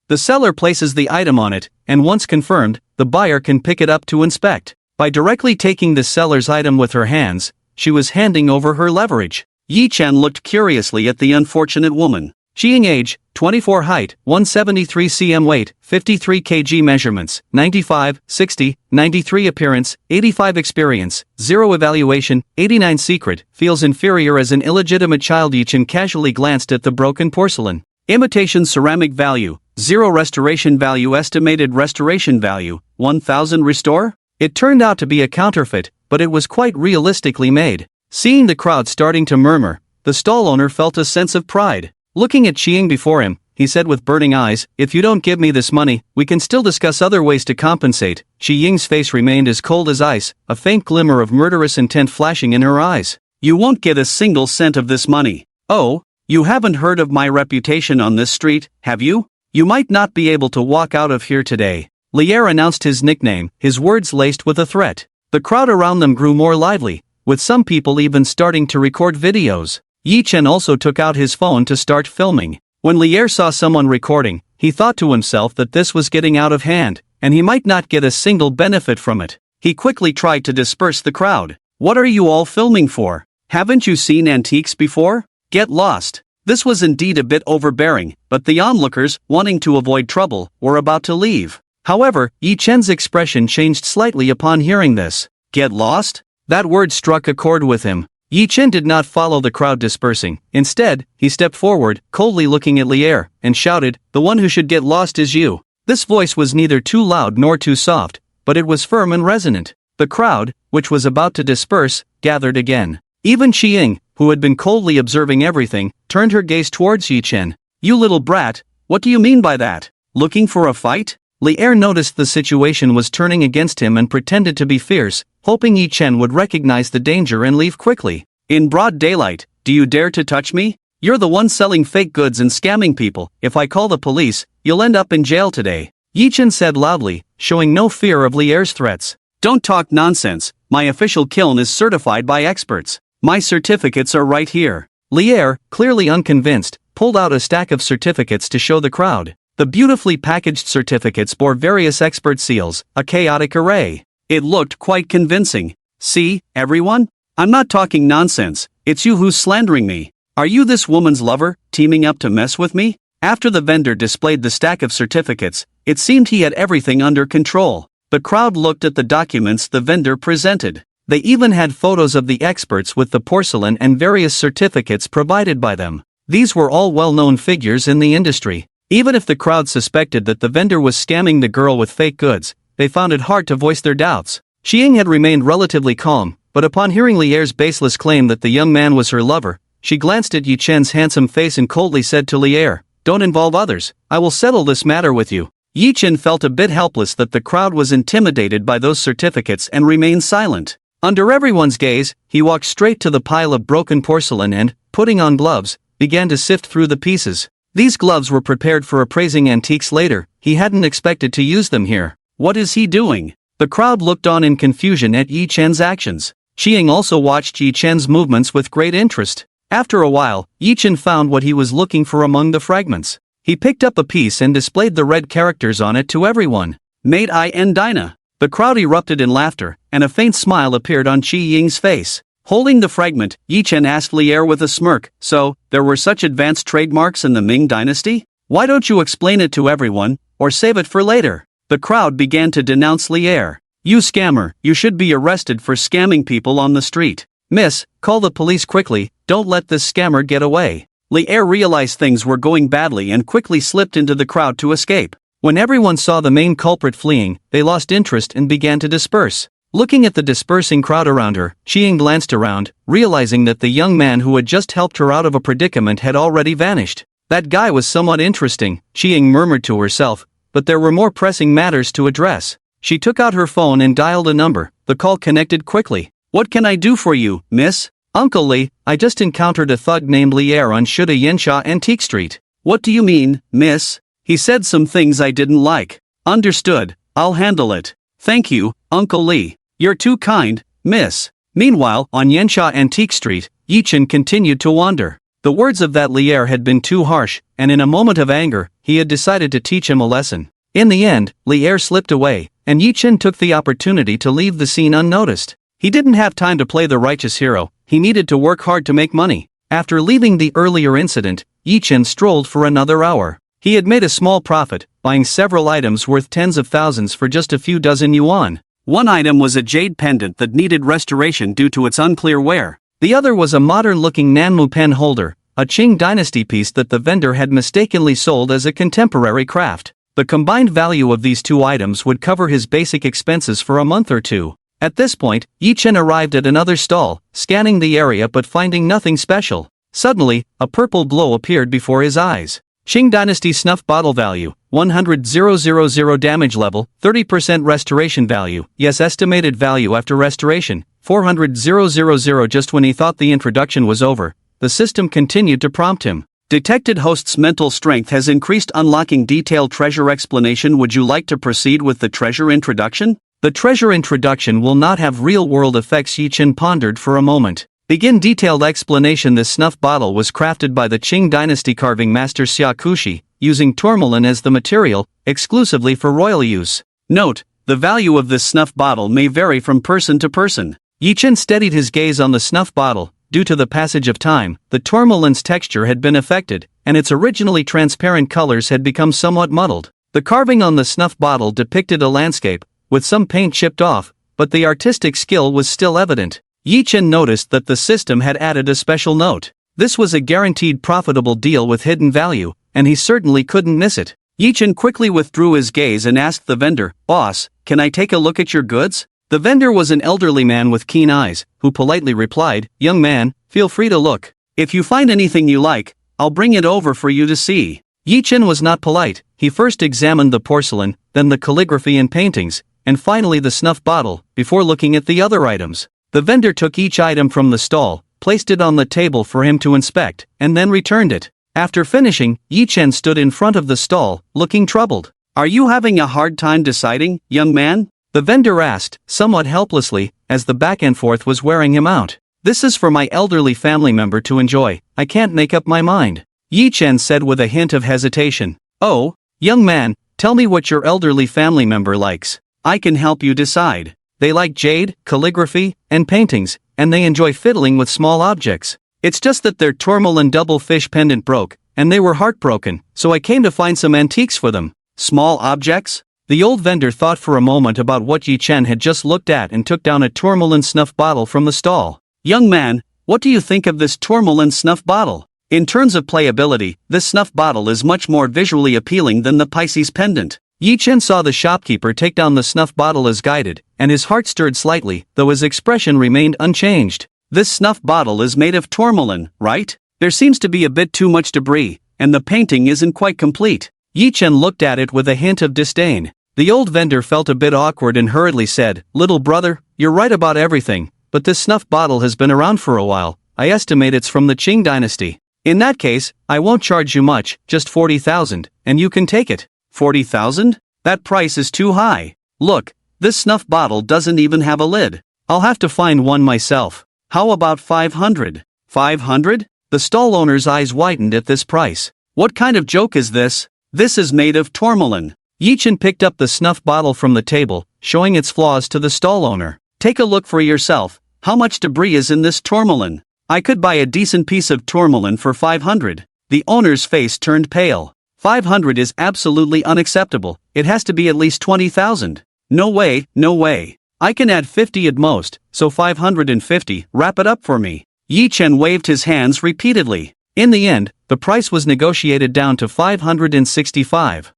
The seller places the item on it, and once confirmed, the buyer can pick it up to inspect. By directly taking the seller's item with her hands, she was handing over her leverage. Yi Chen looked curiously at the unfortunate woman. Xiang age, 24 height, 173 cm weight, 53 kg measurements, 95, 60, 93 appearance, 85 experience, 0 evaluation, 89 secret, feels inferior as an illegitimate child. Yi Chen casually glanced at the broken porcelain. Imitation ceramic value, 0 restoration value. Estimated restoration value, 1000 restore? It turned out to be a counterfeit, but it was quite realistically made. Seeing the crowd starting to murmur, the stall owner felt a sense of pride. Looking at Xiang before him, he said with burning eyes, "If you don't give me this money, we can still discuss other ways to compensate." Xiang's face remained as cold as ice, a faint glimmer of murderous intent flashing in her eyes. "You won't get a single cent of this money." "Oh, you haven't heard of my reputation on this street, have you? You might not be able to walk out of here today." Lier announced his nickname, his words laced with a threat. The crowd around them grew more lively, with some people even starting to record videos. Yi Chen also took out his phone to start filming. When Lier saw someone recording, he thought to himself that this was getting out of hand, and he might not get a single benefit from it. He quickly tried to disperse the crowd. "What are you all filming for? Haven't you seen antiques before? Get lost." This was indeed a bit overbearing, but the onlookers, wanting to avoid trouble, were about to leave. However, Yi Chen's expression changed slightly upon hearing this. "Get lost?" That word struck a chord with him. Yi Chen did not follow the crowd dispersing. Instead, he stepped forward, coldly looking at Lier, and shouted, "The one who should get lost is you." This voice was neither too loud nor too soft, but it was firm and resonant. The crowd, which was about to disperse, gathered again. Even Xiying, who had been coldly observing everything, turned her gaze towards Yi Chen. "You little brat, what do you mean by that? Looking for a fight?" Li Er noticed the situation was turning against him and pretended to be fierce, hoping Yi Chen would recognize the danger and leave quickly. "In broad daylight, do you dare to touch me? You're the one selling fake goods and scamming people. If I call the police, you'll end up in jail today," Yi Chen said loudly, showing no fear of Li Er's threats. "Don't talk nonsense, my official kiln is certified by experts. My certificates are right here." Li Er, clearly unconvinced, pulled out a stack of certificates to show the crowd. The beautifully packaged certificates bore various expert seals, a chaotic array. It looked quite convincing. "See, everyone? I'm not talking nonsense, it's you who's slandering me. Are you this woman's lover, teaming up to mess with me?" After the vendor displayed the stack of certificates, it seemed he had everything under control. The crowd looked at the documents the vendor presented. They even had photos of the experts with the porcelain and various certificates provided by them. These were all well-known figures in the industry. Even if the crowd suspected that the vendor was scamming the girl with fake goods, they found it hard to voice their doubts. Xiying had remained relatively calm, but upon hearing Li Er's baseless claim that the young man was her lover, she glanced at Yi Chen's handsome face and coldly said to Li Er, "Don't involve others, I will settle this matter with you." Yi Chen felt a bit helpless that the crowd was intimidated by those certificates and remained silent. Under everyone's gaze, he walked straight to the pile of broken porcelain and, putting on gloves, began to sift through the pieces. These gloves were prepared for appraising antiques later. He hadn't expected to use them here. What is he doing? The crowd looked on in confusion at Yi Chen's actions. Xiying also watched Yi Chen's movements with great interest. After a while, Yi Chen found what he was looking for among the fragments. He picked up a piece and displayed the red characters on it to everyone. "Maid in Dinah." The crowd erupted in laughter, and a faint smile appeared on Xiying's face. Holding the fragment, Yi Chen asked Li Er with a smirk, "So, there were such advanced trademarks in the Ming dynasty? Why don't you explain it to everyone, or save it for later?" The crowd began to denounce Li Er. "You scammer, you should be arrested for scamming people on the street. Miss, call the police quickly, don't let this scammer get away." Li Er realized things were going badly and quickly slipped into the crowd to escape. When everyone saw the main culprit fleeing, they lost interest and began to disperse. Looking at the dispersing crowd around her, Xiying glanced around, realizing that the young man who had just helped her out of a predicament had already vanished. That guy was somewhat interesting, Xiying murmured to herself, but there were more pressing matters to address. She took out her phone and dialed a number. The call connected quickly. "What can I do for you, miss?" "Uncle Li, I just encountered a thug named Li Er on Shuda Yensha Antique Street." "What do you mean, miss?" "He said some things I didn't like." "Understood, I'll handle it. Thank you, Uncle Li. You're too kind, miss." Meanwhile, on Yensha Antique Street, Yi Chen continued to wander. The words of that Li Er had been too harsh, and in a moment of anger, he had decided to teach him a lesson. In the end, Li Er slipped away, and Yi Chen took the opportunity to leave the scene unnoticed. He didn't have time to play the righteous hero, he needed to work hard to make money. After leaving the earlier incident, Yi Chen strolled for another hour. He had made a small profit, buying several items worth tens of thousands for just a few dozen yuan. One item was a jade pendant that needed restoration due to its unclear wear. The other was a modern-looking Nanmu pen holder, a Qing dynasty piece that the vendor had mistakenly sold as a contemporary craft. The combined value of these two items would cover his basic expenses for a month or two. At this point, Yi Chen arrived at another stall, scanning the area but finding nothing special. Suddenly, a purple glow appeared before his eyes. Qing Dynasty Snuff Bottle Value, 100,000 damage level, 30% restoration value, yes estimated value after restoration, 400,000. Just when he thought the introduction was over, the system continued to prompt him. Detected host's mental strength has increased. Unlocking detailed treasure explanation. Would you like to proceed with the treasure introduction? The treasure introduction will not have real-world effects. Yi Chen pondered for a moment. Begin detailed explanation. This snuff bottle was crafted by the Qing dynasty carving master Xia Kushi, using tourmaline as the material, exclusively for royal use. Note, the value of this snuff bottle may vary from person to person. Yi Chen steadied his gaze on the snuff bottle. Due to the passage of time, the tourmaline's texture had been affected, and its originally transparent colors had become somewhat muddled. The carving on the snuff bottle depicted a landscape, with some paint chipped off, but the artistic skill was still evident. Yi Chen noticed that the system had added a special note. This was a guaranteed profitable deal with hidden value, and he certainly couldn't miss it. Yi Chen quickly withdrew his gaze and asked the vendor, "Boss, can I take a look at your goods? The vendor was an elderly man with keen eyes, who politely replied, young man, feel free to look. If you find anything you like, I'll bring it over for you to see. Yi Chen was not polite. He first examined the porcelain, then the calligraphy and paintings, and finally the snuff bottle, before looking at the other items. The vendor took each item from the stall, placed it on the table for him to inspect, and then returned it. After finishing, Yi Chen stood in front of the stall, looking troubled. Are you having a hard time deciding, young man? The vendor asked, somewhat helplessly, as the back and forth was wearing him out. This is for my elderly family member to enjoy, I can't make up my mind. Yi Chen said with a hint of hesitation. Oh, young man, tell me what your elderly family member likes. I can help you decide. They like jade, calligraphy, and paintings, and they enjoy fiddling with small objects. It's just that their tourmaline double fish pendant broke, and they were heartbroken, so I came to find some antiques for them. Small objects? The old vendor thought for a moment about what Yi Chen had just looked at and took down a tourmaline snuff bottle from the stall. Young man, what do you think of this tourmaline snuff bottle? In terms of playability, this snuff bottle is much more visually appealing than the Pisces pendant. Yi Chen saw the shopkeeper take down the snuff bottle as guided, and his heart stirred slightly, though his expression remained unchanged. This snuff bottle is made of tourmaline, right? There seems to be a bit too much debris, and the painting isn't quite complete. Yi Chen looked at it with a hint of disdain. The old vendor felt a bit awkward and hurriedly said, little brother, you're right about everything, but this snuff bottle has been around for a while. I estimate it's from the Qing dynasty. In that case, I won't charge you much, just 40,000, and you can take it. 40,000? That price is too high. Look, this snuff bottle doesn't even have a lid. I'll have to find one myself. How about 500? 500? The stall owner's eyes widened at this price. What kind of joke is this? This is made of tourmaline. Yi Chen picked up the snuff bottle from the table, showing its flaws to the stall owner. Take a look for yourself. How much debris is in this tourmaline? I could buy a decent piece of tourmaline for 500. The owner's face turned pale. 500 is absolutely unacceptable. It has to be at least 20,000. No way, no way. I can add 50 at most, so 550, wrap it up for me. Yi Chen waved his hands repeatedly. In the end, the price was negotiated down to 565.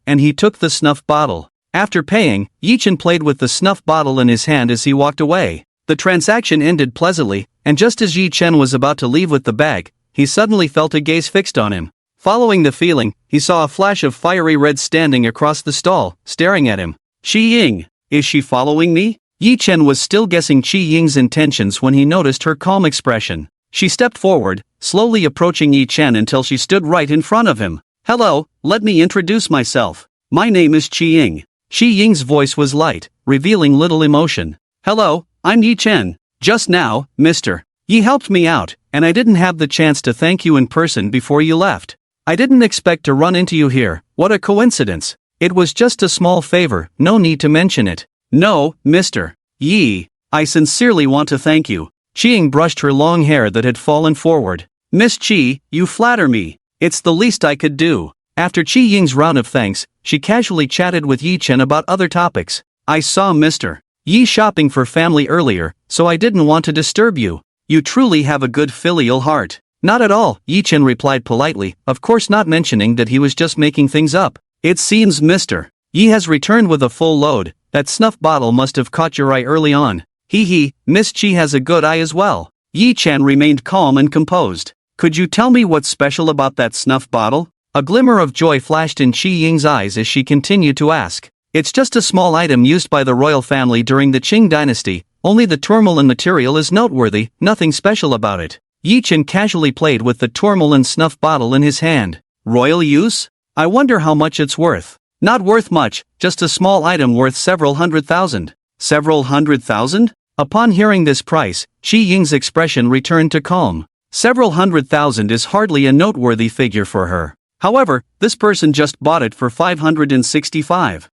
And he took the snuff bottle. After paying, Yi Chen played with the snuff bottle in his hand as he walked away. The transaction ended pleasantly, and just as Yi Chen was about to leave with the bag, he suddenly felt a gaze fixed on him. Following the feeling, he saw a flash of fiery red standing across the stall, staring at him. Qi Ying, is she following me? Yi Chen was still guessing Qi Ying's intentions when he noticed her calm expression. She stepped forward, slowly approaching Yi Chen until she stood right in front of him. Hello, let me introduce myself. My name is Qi Ying. Qi Ying's voice was light, revealing little emotion. Hello, I'm Yi Chen. Just now, Mr. Yi helped me out, and I didn't have the chance to thank you in person before you left. I didn't expect to run into you here. What a coincidence. It was just a small favor, no need to mention it. No, Mr. Yi, I sincerely want to thank you. Qi Ying brushed her long hair that had fallen forward. Miss Qi, you flatter me. It's the least I could do. After Qi Ying's round of thanks, she casually chatted with Yi Chen about other topics. I saw Mr. Yi shopping for family earlier, so I didn't want to disturb you. You truly have a good filial heart. Not at all, Yi Chen replied politely, of course not mentioning that he was just making things up. It seems Mr. Yi has returned with a full load. That snuff bottle must have caught your eye early on. Hee, Miss Qi has a good eye as well. Yi Chen remained calm and composed. Could you tell me what's special about that snuff bottle? A glimmer of joy flashed in Qi Ying's eyes as she continued to ask. It's just a small item used by the royal family during the Qing dynasty, only the tourmaline material is noteworthy, nothing special about it. Yi Chen casually played with the tourmaline snuff bottle in his hand. Royal use? I wonder how much it's worth. Not worth much, just a small item worth several 100,000. Several 100,000? Upon hearing this price, Qi Ying's expression returned to calm. Several 100,000 is hardly a noteworthy figure for her. However, this person just bought it for 565.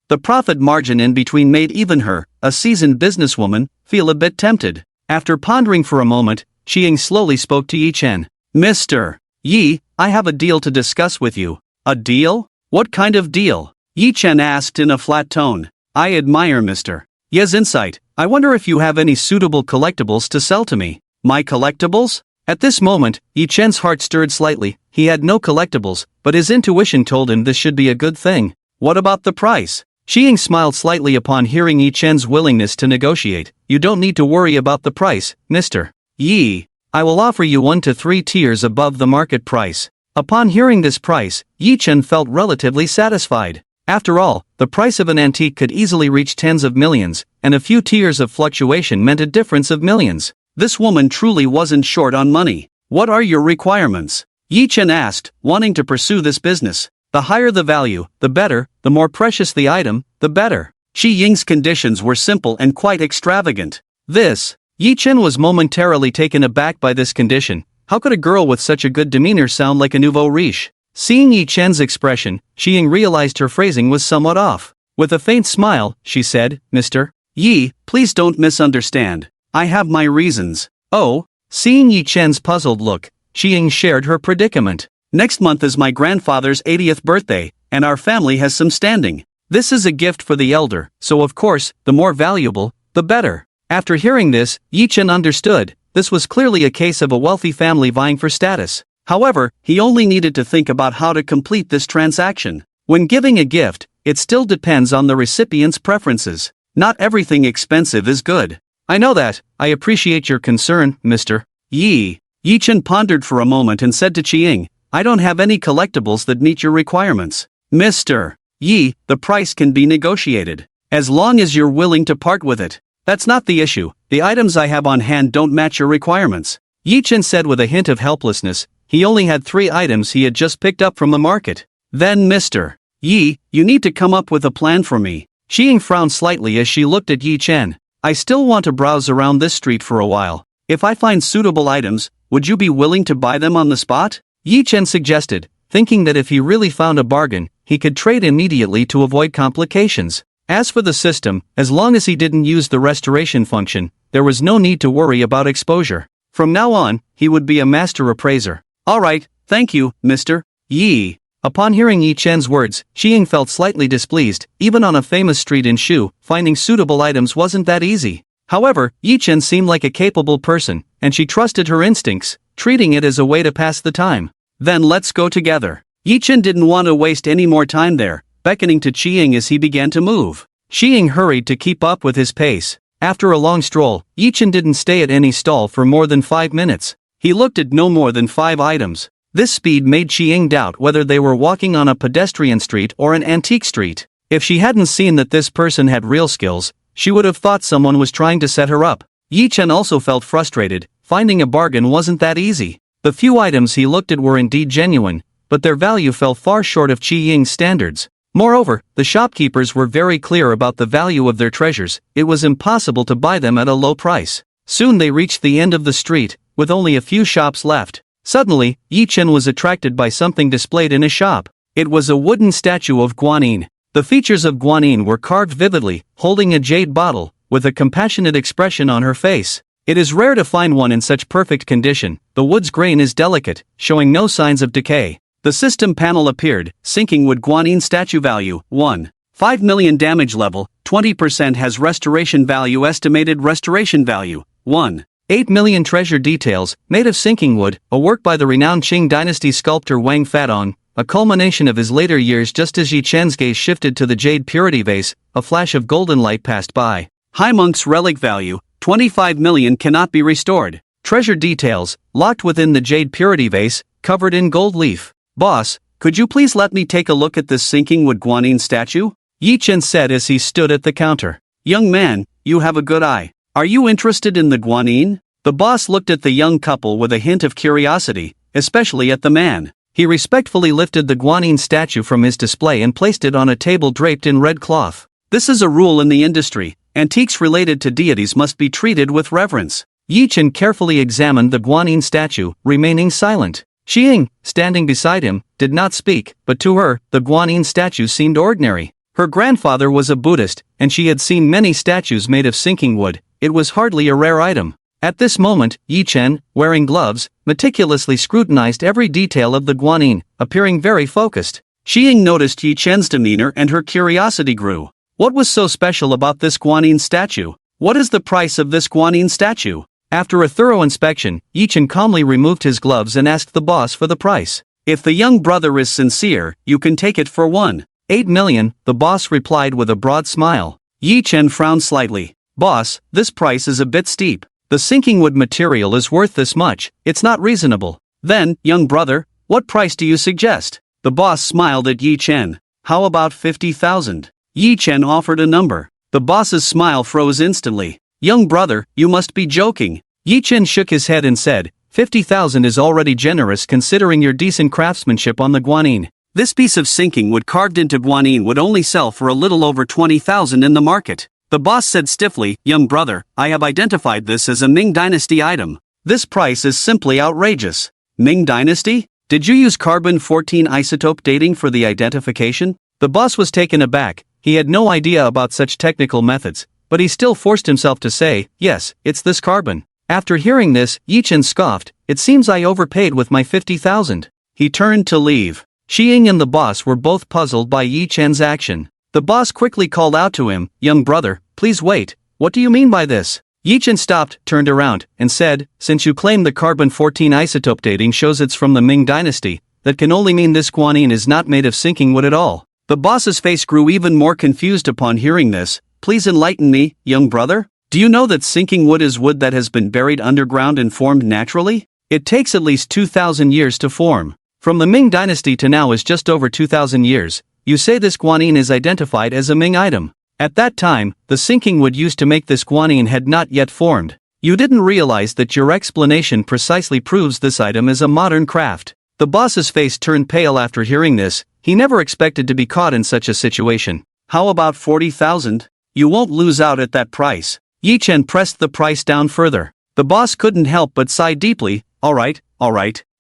The profit margin in between made even her, a seasoned businesswoman, feel a bit tempted. After pondering for a moment, Qi Ying slowly spoke to Yi Chen. Mr. Yi, I have a deal to discuss with you. A deal? What kind of deal? Yi Chen asked in a flat tone. I admire Mr. Yi's insight. I wonder if you have any suitable collectibles to sell to me. My collectibles? At this moment, Yi Chen's heart stirred slightly. He had no collectibles, but his intuition told him this should be a good thing. What about the price? Xiying smiled slightly upon hearing Yi Chen's willingness to negotiate. You don't need to worry about the price, Mr. Yi. I will offer you 1 to 3 tiers above the market price. Upon hearing this price, Yi Chen felt relatively satisfied. After all, the price of an antique could easily reach tens of millions, and a few tiers of fluctuation meant a difference of millions. This woman truly wasn't short on money. What are your requirements? Yi Chen asked, wanting to pursue this business. The higher the value, the better, the more precious the item, the better. Xi Ying's conditions were simple and quite extravagant. Yi Chen was momentarily taken aback by this condition. How could a girl with such a good demeanor sound like a nouveau riche? Seeing Yi Chen's expression, Xi Ying realized her phrasing was somewhat off. With a faint smile, she said, Mr. Yi, please don't misunderstand. I have my reasons. Oh? Seeing Yi Chen's puzzled look, Xi Ying shared her predicament. Next month is my grandfather's 80th birthday, and our family has some standing. This is a gift for the elder, so of course, the more valuable, the better. After hearing this, Yi Chen understood. This was clearly a case of a wealthy family vying for status. However, he only needed to think about how to complete this transaction. When giving a gift, it still depends on the recipient's preferences. Not everything expensive is good. I know that. I appreciate your concern, Mr. Yi. Yi Chen pondered for a moment and said to Qiying, I don't have any collectibles that meet your requirements. Mr. Yi, the price can be negotiated. As long as you're willing to part with it. That's not the issue. The items I have on hand don't match your requirements. Yi Chen said with a hint of helplessness. He only had 3 items he had just picked up from the market. Then Mr. Yi, you need to come up with a plan for me. Qiying frowned slightly as she looked at Yi Chen. I still want to browse around this street for a while. If I find suitable items, would you be willing to buy them on the spot? Yi Chen suggested, thinking that if he really found a bargain, he could trade immediately to avoid complications. As for the system, as long as he didn't use the restoration function, there was no need to worry about exposure. From now on, he would be a master appraiser. Alright, thank you, Mr. Yi. Upon hearing Yi Chen's words, Xiying felt slightly displeased. Even on a famous street in Shu, finding suitable items wasn't that easy. However, Yi Chen seemed like a capable person, and she trusted her instincts, treating it as a way to pass the time. Then let's go together. Yi Chen didn't want to waste any more time there, beckoning to Qiying as he began to move. Qiying hurried to keep up with his pace. After a long stroll, Yi Chen didn't stay at any stall for more than 5 minutes. He looked at no more than 5 items. This speed made Qiying doubt whether they were walking on a pedestrian street or an antique street. If she hadn't seen that this person had real skills, she would have thought someone was trying to set her up. Yi Chen also felt frustrated. Finding a bargain wasn't that easy. The few items he looked at were indeed genuine, but their value fell far short of Qiying's standards. Moreover, the shopkeepers were very clear about the value of their treasures. It was impossible to buy them at a low price. Soon they reached the end of the street, with only a few shops left. Suddenly, Yi Chen was attracted by something displayed in a shop. It was a wooden statue of Guanyin. The features of Guanyin were carved vividly, holding a jade bottle, with a compassionate expression on her face. It is rare to find one in such perfect condition. The wood's grain is delicate, showing no signs of decay. The system panel appeared, sinking wood Guanyin statue value, 1. 5 million damage level, 20% has restoration value estimated restoration value, 1. 8 million treasure details, made of sinking wood, a work by the renowned Qing dynasty sculptor Wang Fatong, a culmination of his later years. Just as Yi Chen's gaze shifted to the jade purity vase, a flash of golden light passed by. High Monk's relic value, 25 million cannot be restored. Treasure details, locked within the jade purity vase, covered in gold leaf. Boss, could you please let me take a look at this sinking wood Guanyin statue? Yi Chen said as he stood at the counter. Young man, you have a good eye. Are you interested in the Guanyin? The boss looked at the young couple with a hint of curiosity, especially at the man. He respectfully lifted the Guanyin statue from his display and placed it on a table draped in red cloth. This is a rule in the industry. Antiques related to deities must be treated with reverence. Yi Chen carefully examined the Guanyin statue, remaining silent. Qiying, standing beside him, did not speak, but to her, the Guanyin statue seemed ordinary. Her grandfather was a Buddhist, and she had seen many statues made of sinking wood. It was hardly a rare item. At this moment, Yi Chen, wearing gloves, meticulously scrutinized every detail of the Guanyin, appearing very focused. Qiying noticed Yi Chen's demeanor and her curiosity grew. What was so special about this Guanyin statue? What is the price of this Guanyin statue? After a thorough inspection, Yi Chen calmly removed his gloves and asked the boss for the price. If the young brother is sincere, you can take it for 1. 8 million, the boss replied with a broad smile. Yi Chen frowned slightly. Boss, this price is a bit steep. The sinking wood material is worth this much, it's not reasonable. Then, young brother, what price do you suggest? The boss smiled at Yi Chen. How about 50,000? Yi Chen offered a number. The boss's smile froze instantly. Young brother, you must be joking. Yi Chen shook his head and said, 50,000 is already generous considering your decent craftsmanship on the guanine. This piece of sinking wood carved into guanine would only sell for a little over 20,000 in the market. The boss said stiffly, young brother, I have identified this as a Ming Dynasty item. This price is simply outrageous. Ming Dynasty? Did you use carbon-14 isotope dating for the identification? The boss was taken aback. He had no idea about such technical methods, but he still forced himself to say, yes, it's this carbon. After hearing this, Yi Chen scoffed, it seems I overpaid with my 50,000. He turned to leave. Shi Ying and the boss were both puzzled by Yi Chen's action. The boss quickly called out to him, young brother, please wait, what do you mean by this? Yi Chen stopped, turned around, and said, since you claim the carbon-14 isotope dating shows it's from the Ming Dynasty, that can only mean this guanine is not made of sinking wood at all. The boss's face grew even more confused upon hearing this. Please enlighten me, young brother? Do you know that sinking wood is wood that has been buried underground and formed naturally? It takes at least 2,000 years to form. From the Ming Dynasty to now is just over 2,000 years. You say this guanine is identified as a Ming item. At that time, the sinking wood used to make this guanine had not yet formed. You didn't realize that your explanation precisely proves this item is a modern craft. The boss's face turned pale after hearing this. He never expected to be caught in such a situation. How about 40,000? You won't lose out at that price. Yi Chen pressed the price down further. The boss couldn't help but sigh deeply. Alright.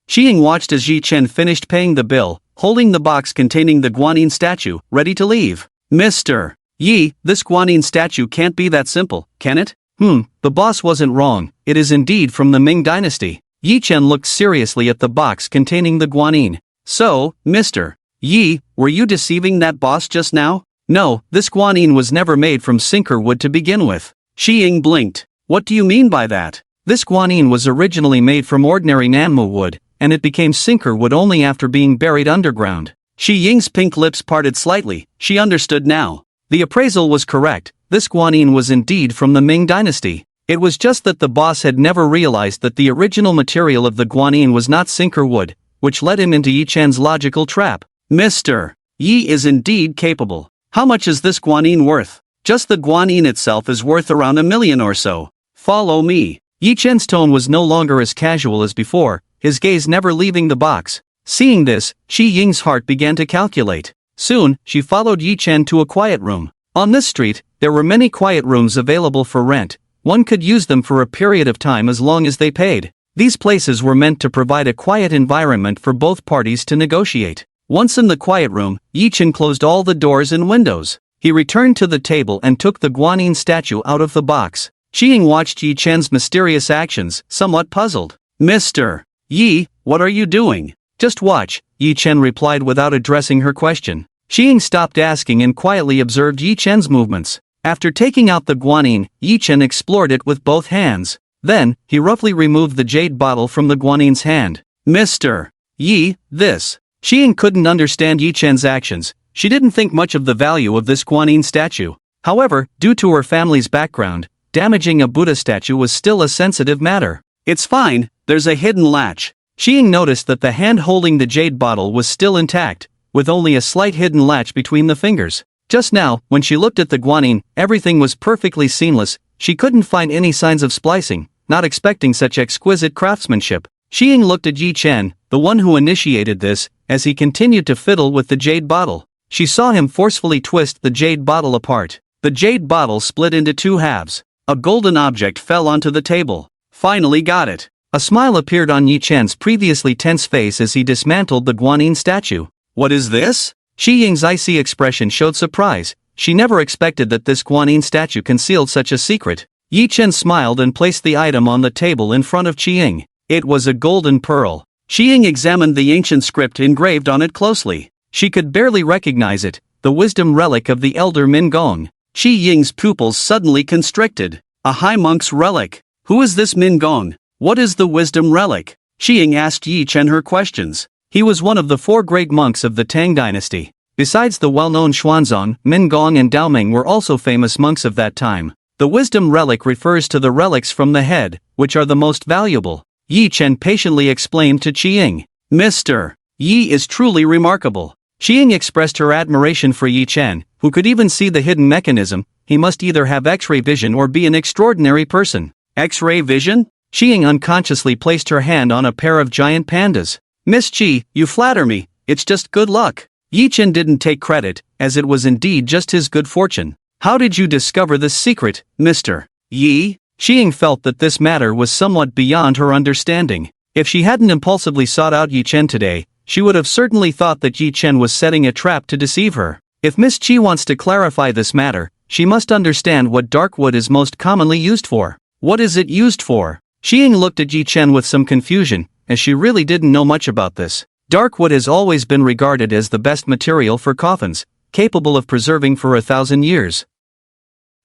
Shi Ying watched as Yi Chen finished paying the bill, holding the box containing the guanine statue, ready to leave. Mr. Yi, this guanine statue can't be that simple, can it? The boss wasn't wrong, it is indeed from the Ming Dynasty. Yi Chen looked seriously at the box containing the guanine. So, Mr. Yi, were you deceiving that boss just now? No, this guanine was never made from sinker wood to begin with. Shi Ying blinked. What do you mean by that? This guanine was originally made from ordinary Nanhwa wood, and it became sinker wood only after being buried underground. Shi Ying's pink lips parted slightly. She understood now. The appraisal was correct. This guanine was indeed from the Ming Dynasty. It was just that the boss had never realized that the original material of the guanine was not sinker wood, which led him into Yi Chen's logical trap. Mr. Yi is indeed capable. How much is this guanine worth? Just the guanine itself is worth around 1 million or so. Follow me. Yi Chen's tone was no longer as casual as before, his gaze never leaving the box. Seeing this, Shi Ying's heart began to calculate. Soon, she followed Yi Chen to a quiet room. On this street, there were many quiet rooms available for rent. One could use them for a period of time as long as they paid. These places were meant to provide a quiet environment for both parties to negotiate. Once in the quiet room, Yi Chen closed all the doors and windows. He returned to the table and took the guanine statue out of the box. Shi Ying watched Yi Chen's mysterious actions, somewhat puzzled. Mr. Yi, what are you doing? Just watch, Yi Chen replied without addressing her question. Shi Ying stopped asking and quietly observed Yi Chen's movements. After taking out the guanine, Yi Chen explored it with both hands. Then, he roughly removed the jade bottle from the guanine's hand. Mr. Yi, this. Shi Ying couldn't understand Yi Chen's actions. She didn't think much of the value of this guanine statue. However, due to her family's background, damaging a Buddha statue was still a sensitive matter. It's fine, there's a hidden latch. Shi Ying noticed that the hand holding the jade bottle was still intact, with only a slight hidden latch between the fingers. Just now, when she looked at the guanine, everything was perfectly seamless. She couldn't find any signs of splicing, not expecting such exquisite craftsmanship. Shi Ying looked at Yi Chen, the one who initiated this, as he continued to fiddle with the jade bottle. She saw him forcefully twist the jade bottle apart. The jade bottle split into two halves. A golden object fell onto the table. Finally got it. A smile appeared on Yi Chen's previously tense face as he dismantled the guanine statue. What is this? Shi Ying's icy expression showed surprise. She never expected that this guanine statue concealed such a secret. Yi Chen smiled and placed the item on the table in front of Shi Ying. It was a golden pearl. Shi Ying examined the ancient script engraved on it closely. She could barely recognize it, the wisdom relic of the elder Min Gong. Shi Ying's pupils suddenly constricted. A high monk's relic. Who is this Min Gong? What is the wisdom relic? Shi Ying asked Yi Chen her questions. He was one of the 4 great monks of the Tang dynasty. Besides the well-known Xuanzang, Mingong and Daoming were also famous monks of that time. The wisdom relic refers to the relics from the head, which are the most valuable. Yi Chen patiently explained to Qiying. Mr. Yi is truly remarkable. Qiying expressed her admiration for Yi Chen, who could even see the hidden mechanism. He must either have X-ray vision or be an extraordinary person. X-ray vision? Qiying unconsciously placed her hand on a pair of giant pandas. Miss Qi, you flatter me, it's just good luck. Yi Chen didn't take credit, as it was indeed just his good fortune. How did you discover this secret, Mr. Yi? Qiying felt that this matter was somewhat beyond her understanding. If she hadn't impulsively sought out Yi Chen today, she would have certainly thought that Yi Chen was setting a trap to deceive her. If Miss Qi wants to clarify this matter, she must understand what dark wood is most commonly used for. What is it used for? Qiying looked at Yi Chen with some confusion, as she really didn't know much about this. Dark wood has always been regarded as the best material for coffins, capable of preserving for 1,000 years.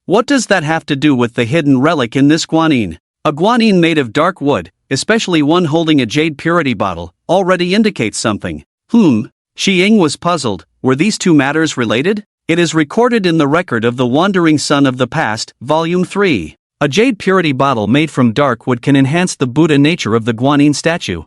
What does that have to do with the hidden relic in this guanine? A guanine made of dark wood, especially one holding a jade purity bottle, already indicates something. Qiying was puzzled. Were these two matters related? It is recorded in the record of the Wandering Son of the Past, Volume 3. A jade purity bottle made from dark wood can enhance the Buddha nature of the guanine statue.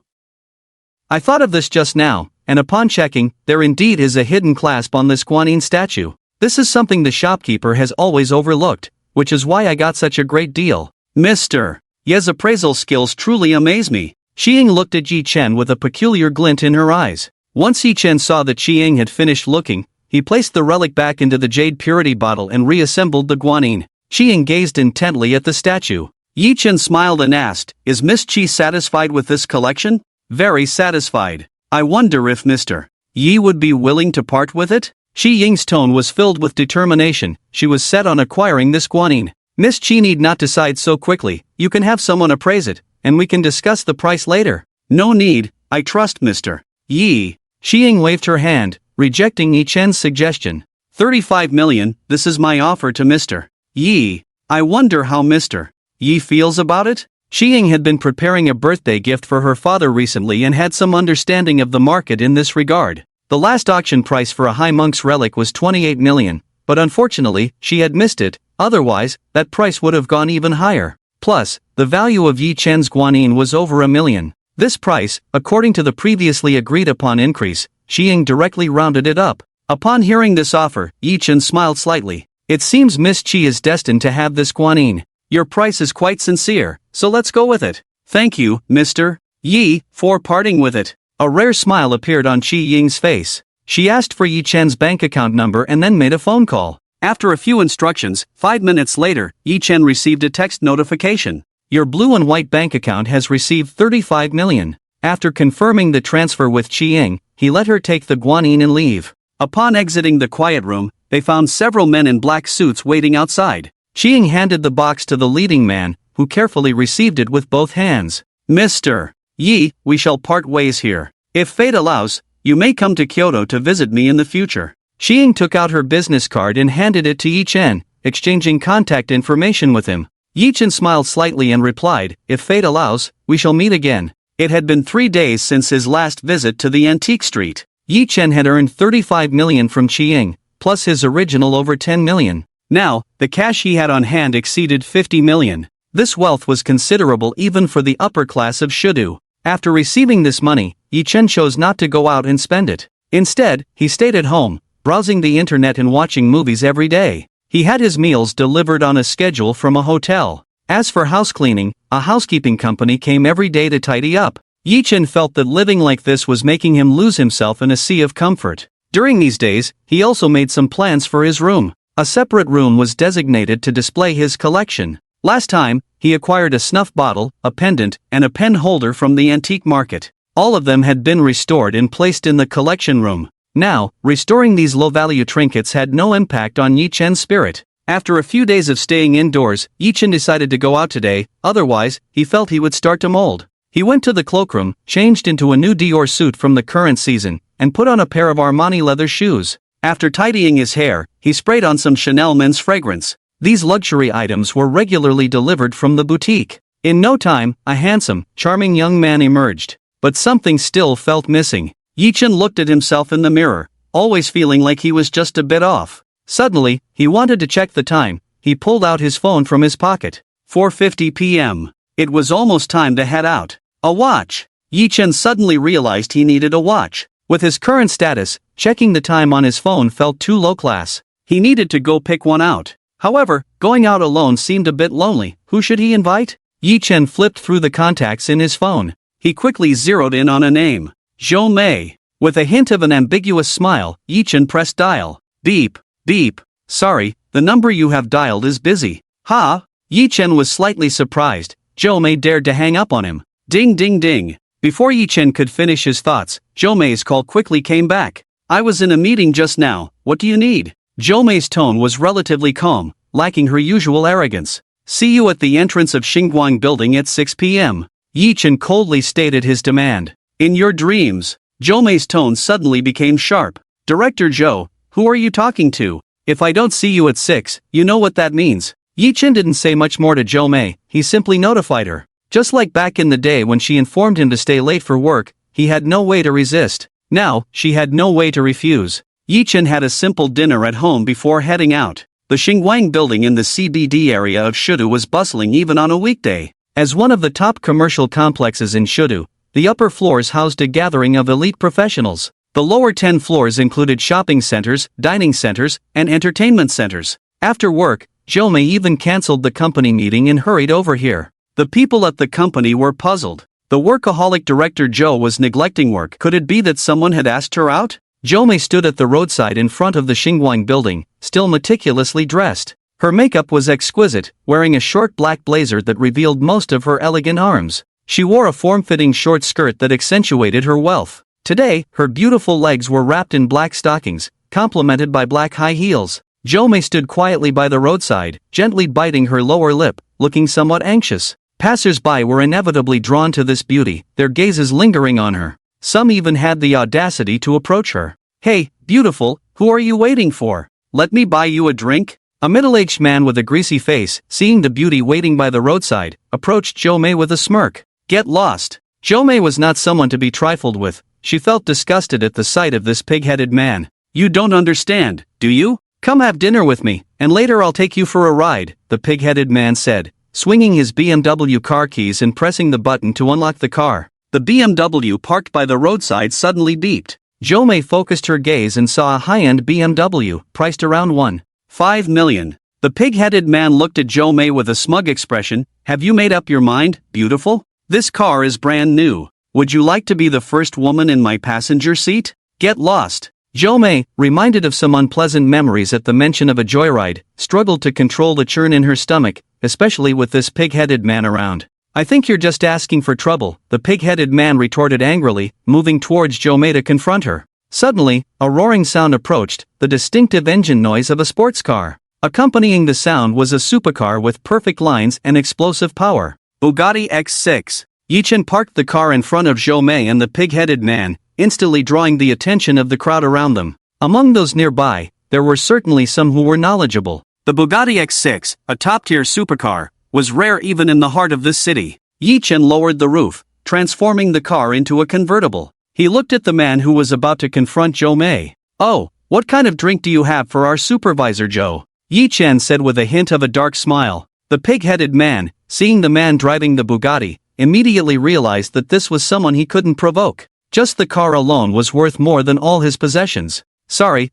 I thought of this just now, and upon checking, there indeed is a hidden clasp on this guanine statue. This is something the shopkeeper has always overlooked, which is why I got such a great deal. Mr. Ye's appraisal skills truly amaze me. Qiying looked at Yi Chen with a peculiar glint in her eyes. Once Yi Chen saw that Qiying had finished looking, he placed the relic back into the jade purity bottle and reassembled the guanine. Qiying gazed intently at the statue. Yi Chen smiled and asked, "Is Miss Qi satisfied with this collection?" "Very satisfied. I wonder if Mr. Yi would be willing to part with it?" Qiying's tone was filled with determination. She was set on acquiring this guanine. "Miss Qi need not decide so quickly. You can have someone appraise it, and we can discuss the price later." "No need, I trust Mr. Yi." Qiying waved her hand, rejecting Yi Chen's suggestion. 35 million, this is my offer to Mr. Yi. I wonder how Mr. Yi feels about it? Qiying had been preparing a birthday gift for her father recently and had some understanding of the market in this regard. The last auction price for a high monk's relic was 28 million, but unfortunately, she had missed it. Otherwise, that price would have gone even higher. Plus, the value of Yi Chen's guanine was over 1 million. This price, according to the previously agreed upon increase, Qiying directly rounded it up. Upon hearing this offer, Yi Chen smiled slightly. "It seems Miss Qi is destined to have this guanine. Your price is quite sincere, so let's go with it." "Thank you, Mr. Yi, for parting with it." A rare smile appeared on Qiying's face. She asked for Yi Chen's bank account number and then made a phone call. After a few instructions, 5 minutes later, Yi Chen received a text notification. "Your blue and white bank account has received 35 million. After confirming the transfer with Qiying, he let her take the guanine and leave. Upon exiting the quiet room, they found several men in black suits waiting outside. Qiying handed the box to the leading man, who carefully received it with both hands. "Mr. Yi, we shall part ways here. If fate allows, you may come to Kyoto to visit me in the future." Qiying took out her business card and handed it to Yi Chen, exchanging contact information with him. Yi Chen smiled slightly and replied, "If fate allows, we shall meet again." It had been 3 days since his last visit to the antique street. Yi Chen had earned 35 million from Qiying, plus his original over 10 million. Now, the cash he had on hand exceeded 50 million. This wealth was considerable even for the upper class of Shudu. After receiving this money, Yi Chen chose not to go out and spend it. Instead, he stayed at home, browsing the internet and watching movies every day. He had his meals delivered on a schedule from a hotel. As for house cleaning, a housekeeping company came every day to tidy up. Yi Chen felt that living like this was making him lose himself in a sea of comfort. During these days, he also made some plans for his room. A separate room was designated to display his collection. Last time, he acquired a snuff bottle, a pendant, and a pen holder from the antique market. All of them had been restored and placed in the collection room. Now, restoring these low-value trinkets had no impact on Yi Chen's spirit. After a few days of staying indoors, Yi Chen decided to go out today, otherwise, he felt he would start to mold. He went to the cloakroom, changed into a new Dior suit from the current season, and put on a pair of Armani leather shoes. After tidying his hair, he sprayed on some Chanel men's fragrance. These luxury items were regularly delivered from the boutique. In no time, a handsome, charming young man emerged. But something still felt missing. Yi Chen looked at himself in the mirror. always feeling like he was just a bit off. Suddenly, he wanted to check the time. He pulled out his phone from his pocket. 4:50 p.m. It was almost time to head out. A watch. Yi Chen suddenly realized he needed a watch. With his current status, checking the time on his phone felt too low class. He needed to go pick one out. However, going out alone seemed a bit lonely. Who should he invite? Yi Chen flipped through the contacts in his phone. He quickly zeroed in on a name. Zhou Mei. With a hint of an ambiguous smile, Yi Chen pressed dial. Beep. Beep. Sorry, the number you have dialed is busy. Ha? Yi Chen was slightly surprised. Zhou Mei dared to hang up on him. Ding ding ding. Before Yi Chen could finish his thoughts, Zhou Mei's call quickly came back. I was in a meeting just now, what do you need? Zhou Mei's tone was relatively calm, lacking her usual arrogance. See you at the entrance of Xinguang building at 6 p.m. Yi Chen coldly stated his demand. In your dreams. Zhou Mei's tone suddenly became sharp. Director Zhou, who are you talking to? If I don't see you at 6, you know what that means. Yi Chen didn't say much more to Zhou Mei, he simply notified her. Just like back in the day when she informed him to stay late for work, he had no way to resist. Now, she had no way to refuse. Yi Chen had a simple dinner at home before heading out. The Xinguang building in the CBD area of Shudu was bustling even on a weekday. As one of the top commercial complexes in Shudu, the upper floors housed a gathering of elite professionals. The lower 10 floors included shopping centers, dining centers, and entertainment centers. After work, Zhou Mei even cancelled the company meeting and hurried over here. The people at the company were puzzled. The workaholic director Zhou was neglecting work. Could it be that someone had asked her out? Zhou Mei stood at the roadside in front of the Xinguang building, still meticulously dressed. Her makeup was exquisite, wearing a short black blazer that revealed most of her elegant arms. She wore a form-fitting short skirt that accentuated her wealth. Today, her beautiful legs were wrapped in black stockings, complemented by black high heels. Zhou Mei stood quietly by the roadside, gently biting her lower lip, looking somewhat anxious. Passers-by were inevitably drawn to this beauty, their gazes lingering on her. Some even had the audacity to approach her. Hey, beautiful, who are you waiting for? Let me buy you a drink? A middle-aged man with a greasy face, seeing the beauty waiting by the roadside, approached Zhou Mei with a smirk. Get lost. Zhou Mei was not someone to be trifled with. She felt disgusted at the sight of this pig-headed man. You don't understand, do you? Come have dinner with me, and later I'll take you for a ride, the pig-headed man said, swinging his BMW car keys and pressing the button to unlock the car. The BMW parked by the roadside suddenly beeped. Zhou Mei focused her gaze and saw a high-end BMW, priced around 1.5 million. The pig-headed man looked at Zhou Mei with a smug expression. Have you made up your mind, beautiful? This car is brand new. Would you like to be the first woman in my passenger seat? Get lost. Zhou Mei, reminded of some unpleasant memories at the mention of a joyride, struggled to control the churn in her stomach, especially with this pig-headed man around. I think you're just asking for trouble, the pig-headed man retorted angrily, moving towards Zhou Mei to confront her. Suddenly, a roaring sound approached, the distinctive engine noise of a sports car. Accompanying the sound was a supercar with perfect lines and explosive power. Bugatti X6. Yi Chen parked the car in front of Zhou Mei and the pig-headed man, instantly drawing the attention of the crowd around them. Among those nearby, there were certainly some who were knowledgeable. The Bugatti X6, a top-tier supercar, was rare even in the heart of this city. Yi Chen lowered the roof, transforming the car into a convertible. He looked at the man who was about to confront Zhou Mei. Oh, what kind of drink do you have for our supervisor Zhou? Yi Chen said with a hint of a dark smile. The pig-headed man, seeing the man driving the Bugatti, immediately realized that this was someone he couldn't provoke. Just the car alone was worth more than all his possessions. Sorry,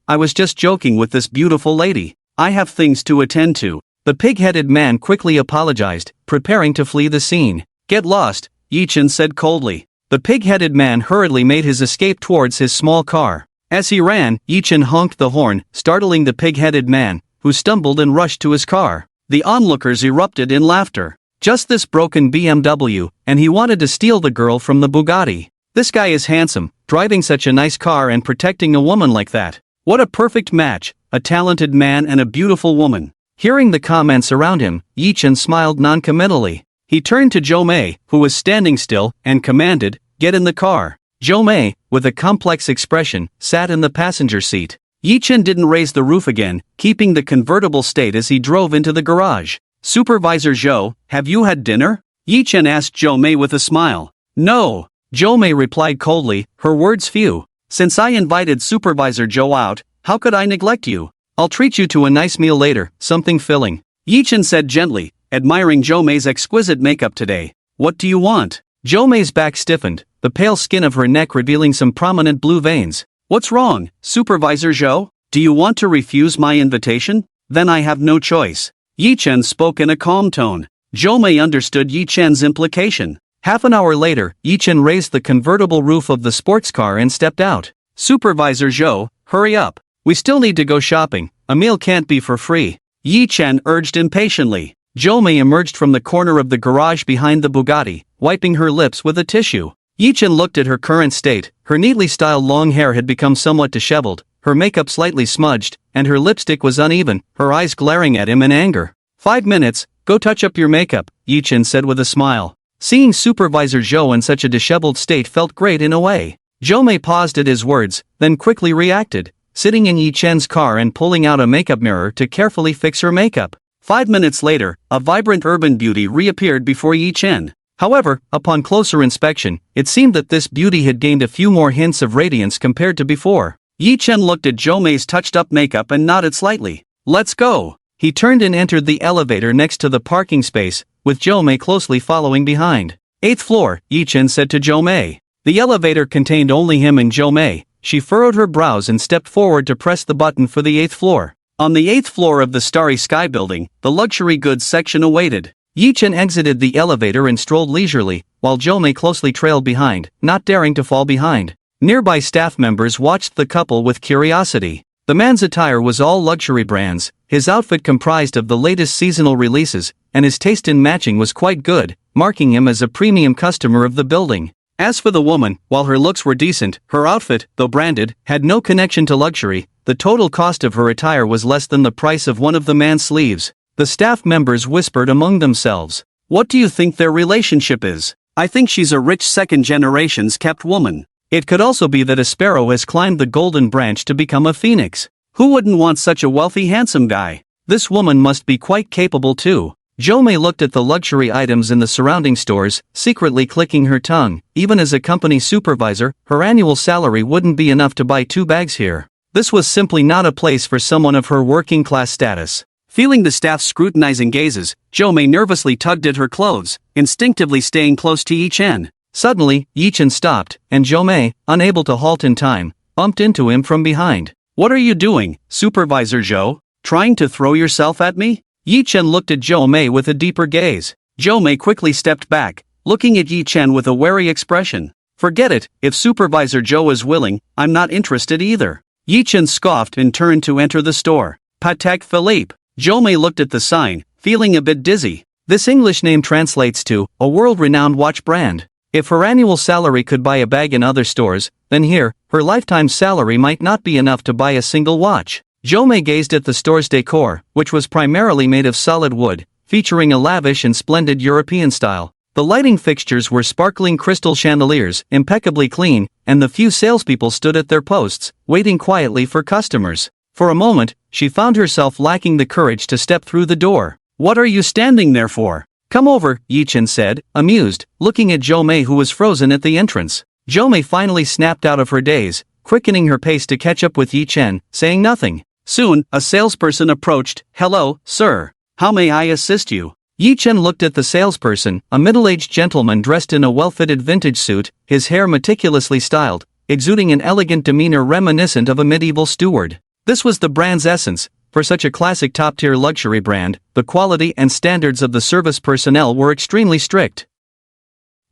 I was just joking with this beautiful lady. I have things to attend to. The pig-headed man quickly apologized, preparing to flee the scene. Get lost, Yi Chen said coldly. The pig-headed man hurriedly made his escape towards his small car. As he ran, Yi Chen honked the horn, startling the pig-headed man, who stumbled and rushed to his car. The onlookers erupted in laughter. Just this broken BMW, and he wanted to steal the girl from the Bugatti. This guy is handsome, driving such a nice car and protecting a woman like that. What a perfect match, a talented man and a beautiful woman. Hearing the comments around him, Yi Chen smiled noncommittally. He turned to Zhou Mei, who was standing still, and commanded, "Get in the car." Zhou Mei, with a complex expression, sat in the passenger seat. Yi Chen didn't raise the roof again, keeping the convertible state as he drove into the garage. Supervisor Zhou, have you had dinner? Yi Chen asked Zhou Mei with a smile. No. Zhou Mei replied coldly, her words few. Since I invited Supervisor Joe out, how could I neglect you? I'll treat you to a nice meal later, something filling. Yi-chan said gently, admiring Jo-Mei's exquisite makeup today. What do you want? Jo-Mei's back stiffened, the pale skin of her neck revealing some prominent blue veins. What's wrong, Supervisor Joe? Do you want to refuse my invitation? Then I have no choice. Yi-chan spoke in a calm tone. Jo-Mei understood Yi-chan's implication. Half an hour later, Yi-chan raised the convertible roof of the sports car and stepped out. Supervisor Joe, hurry up. We still need to go shopping, a meal can't be for free. Yi-chan urged impatiently. Jo-Mei emerged from the corner of the garage behind the Bugatti, wiping her lips with a tissue. Yi-chan looked at her current state, her neatly styled long hair had become somewhat disheveled, her makeup slightly smudged, and her lipstick was uneven, her eyes glaring at him in anger. 5 minutes, go touch up your makeup, Yi-chan said with a smile. Seeing Supervisor Joe in such a disheveled state felt great in a way. Jo-Mei paused at his words, then quickly reacted, sitting in Yi-chan's car and pulling out a makeup mirror to carefully fix her makeup. 5 minutes later, a vibrant urban beauty reappeared before Yi-chan. However, upon closer inspection, it seemed that this beauty had gained a few more hints of radiance compared to before. Yi-chan looked at Jo-Mei's touched-up makeup and nodded slightly. Let's go. He turned and entered the elevator next to the parking space, with Jo-Mei closely following behind. 8th floor, Yi-chan said to Jo-Mei. The elevator contained only him and Jo-Mei. She furrowed her brows and stepped forward to press the button for the 8th floor. On the 8th floor of the Starry Sky building, the luxury goods section awaited. Yi-chan exited the elevator and strolled leisurely, while Jo-Mei closely trailed behind, not daring to fall behind. Nearby staff members watched the couple with curiosity. The man's attire was all luxury brands, his outfit comprised of the latest seasonal releases, and his taste in matching was quite good, marking him as a premium customer of the building. As for the woman, while her looks were decent, her outfit, though branded, had no connection to luxury. The total cost of her attire was less than the price of one of the man's sleeves. The staff members whispered among themselves. What do you think their relationship is? I think she's a rich second-generation's kept woman. It could also be that a sparrow has climbed the golden branch to become a phoenix. Who wouldn't want such a wealthy handsome guy? This woman must be quite capable too. Jo-Mei looked at the luxury items in the surrounding stores, secretly clicking her tongue. Even as a company supervisor, her annual salary wouldn't be enough to buy 2 bags here. This was simply not a place for someone of her working-class status. Feeling the staff's scrutinizing gazes, Jo-Mei nervously tugged at her clothes, instinctively staying close to Yi-chan. Suddenly, Yi-chan stopped, and Jo-Mei, unable to halt in time, bumped into him from behind. What are you doing, Supervisor Joe? Trying to throw yourself at me? Yi-chan looked at Jo-Mei with a deeper gaze. Jo-Mei quickly stepped back, looking at Yi-chan with a wary expression. Forget it, if Supervisor Joe is willing, I'm not interested either. Yi-chan scoffed and turned to enter the store. Patek Philippe. Jo-Mei looked at the sign, feeling a bit dizzy. This English name translates to, a world-renowned watch brand. If her annual salary could buy a bag in other stores, then here, her lifetime salary might not be enough to buy a single watch. Jo-Mei gazed at the store's decor, which was primarily made of solid wood, featuring a lavish and splendid European style. The lighting fixtures were sparkling crystal chandeliers, impeccably clean, and the few salespeople stood at their posts, waiting quietly for customers. For a moment, she found herself lacking the courage to step through the door. What are you standing there for? Come over, Yi-chan said, amused, looking at Jo-Mei who was frozen at the entrance. Jo-Mei finally snapped out of her daze, quickening her pace to catch up with Yi-chan, saying nothing. Soon, a salesperson approached. Hello, sir. How may I assist you? Yi-chan looked at the salesperson, a middle-aged gentleman dressed in a well-fitted vintage suit, his hair meticulously styled, exuding an elegant demeanor reminiscent of a medieval steward. This was the brand's essence. For such a classic top-tier luxury brand, the quality and standards of the service personnel were extremely strict.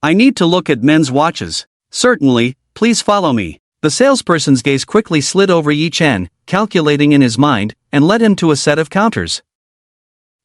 I need to look at men's watches. Certainly, please follow me. The salesperson's gaze quickly slid over Yi-chan, calculating in his mind, and led him to a set of counters.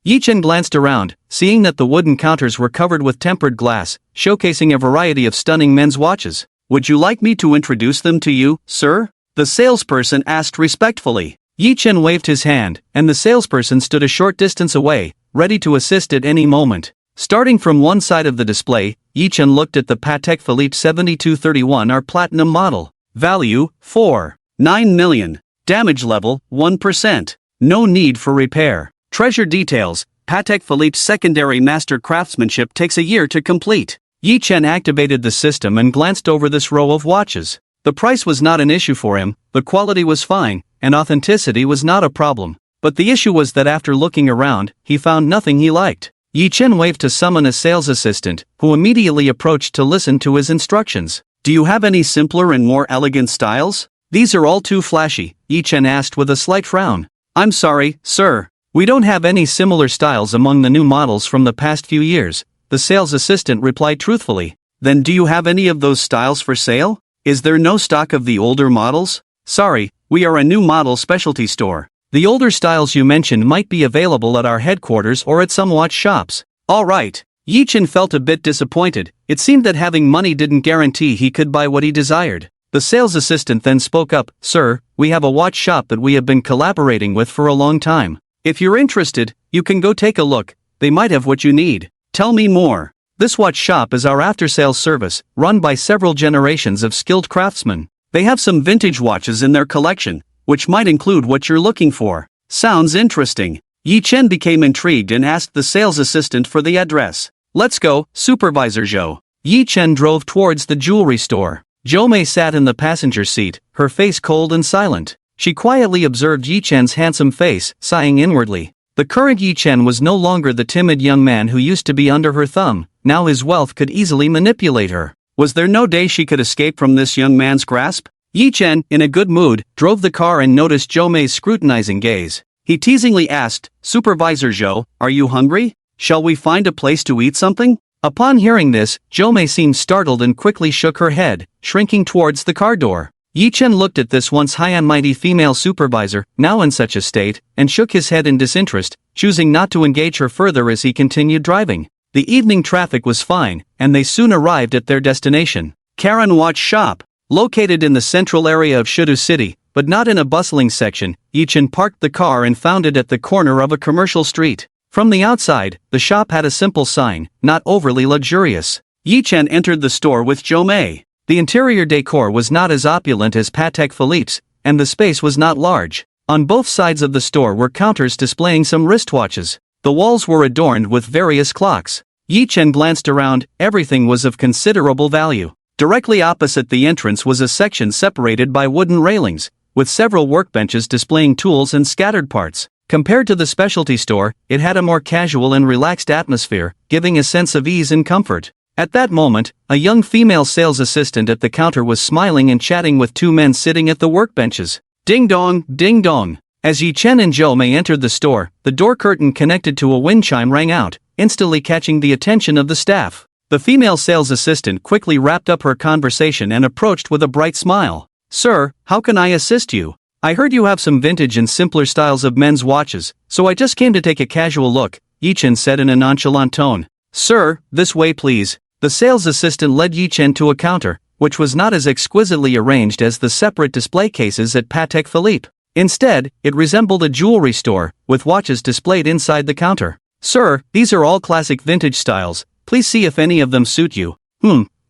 Yi-chan glanced around, seeing that the wooden counters were covered with tempered glass, showcasing a variety of stunning men's watches. Would you like me to introduce them to you, sir? The salesperson asked respectfully. Yi-chan waved his hand, and the salesperson stood a short distance away, ready to assist at any moment. Starting from one side of the display, Yi-chan looked at the Patek Philippe 7231R Platinum model. Value, 4.9 million. Damage level, 1%. No need for repair. Treasure details, Patek Philippe's secondary master craftsmanship takes a year to complete. Yi-chan activated the system and glanced over this row of watches. The price was not an issue for him, the quality was fine, and authenticity was not a problem. But the issue was that after looking around, he found nothing he liked. Yi Chen waved to summon a sales assistant, who immediately approached to listen to his instructions. Do you have any simpler and more elegant styles? These are all too flashy, Yi Chen asked with a slight frown. I'm sorry, sir. We don't have any similar styles among the new models from the past few years, the sales assistant replied truthfully. Then do you have any of those styles for sale? Is there no stock of the older models? Sorry, we are a new model specialty store. The older styles you mentioned might be available at our headquarters or at some watch shops. All right. Yi Chen felt a bit disappointed. It seemed that having money didn't guarantee he could buy what he desired. The sales assistant then spoke up. Sir, we have a watch shop that we have been collaborating with for a long time. If you're interested, you can go take a look. They might have what you need. Tell me more. This watch shop is our after-sales service, run by several generations of skilled craftsmen. They have some vintage watches in their collection, which might include what you're looking for. Sounds interesting. Yi Chen became intrigued and asked the sales assistant for the address. Let's go, Supervisor Zhou. Yi Chen drove towards the jewelry store. Zhou Mei sat in the passenger seat, her face cold and silent. She quietly observed Yi Chen's handsome face, sighing inwardly. The current Yi Chen was no longer the timid young man who used to be under her thumb. Now his wealth could easily manipulate her. Was there no day she could escape from this young man's grasp? Yi Chen, in a good mood, drove the car and noticed Zhou Mei's scrutinizing gaze. He teasingly asked, Supervisor Zhou, are you hungry? Shall we find a place to eat something? Upon hearing this, Zhou Mei seemed startled and quickly shook her head, shrinking towards the car door. Yi Chen looked at this once high and mighty female supervisor, now in such a state, and shook his head in disinterest, choosing not to engage her further as he continued driving. The evening traffic was fine, and they soon arrived at their destination. Karen Watch Shop. Located in the central area of Shudu City, but not in a bustling section, Yi Chen parked the car and found it at the corner of a commercial street. From the outside, the shop had a simple sign, not overly luxurious. Yi Chen entered the store with Zhou Mei. The interior decor was not as opulent as Patek Philippe's, and the space was not large. On both sides of the store were counters displaying some wristwatches. The walls were adorned with various clocks. Yi Chen glanced around, everything was of considerable value. Directly opposite the entrance was a section separated by wooden railings, with several workbenches displaying tools and scattered parts. Compared to the specialty store, it had a more casual and relaxed atmosphere, giving a sense of ease and comfort. At that moment, a young female sales assistant at the counter was smiling and chatting with two men sitting at the workbenches. Ding dong, ding dong. As Yi Chen and Zhou Mei entered the store, the door curtain connected to a wind chime rang out, instantly catching the attention of the staff. The female sales assistant quickly wrapped up her conversation and approached with a bright smile. Sir, how can I assist you? I heard you have some vintage and simpler styles of men's watches, so I just came to take a casual look, Yi Chen said in a nonchalant tone. Sir, this way please. The sales assistant led Yi Chen to a counter, which was not as exquisitely arranged as the separate display cases at Patek Philippe. Instead, it resembled a jewelry store, with watches displayed inside the counter. Sir, these are all classic vintage styles. Please see if any of them suit you.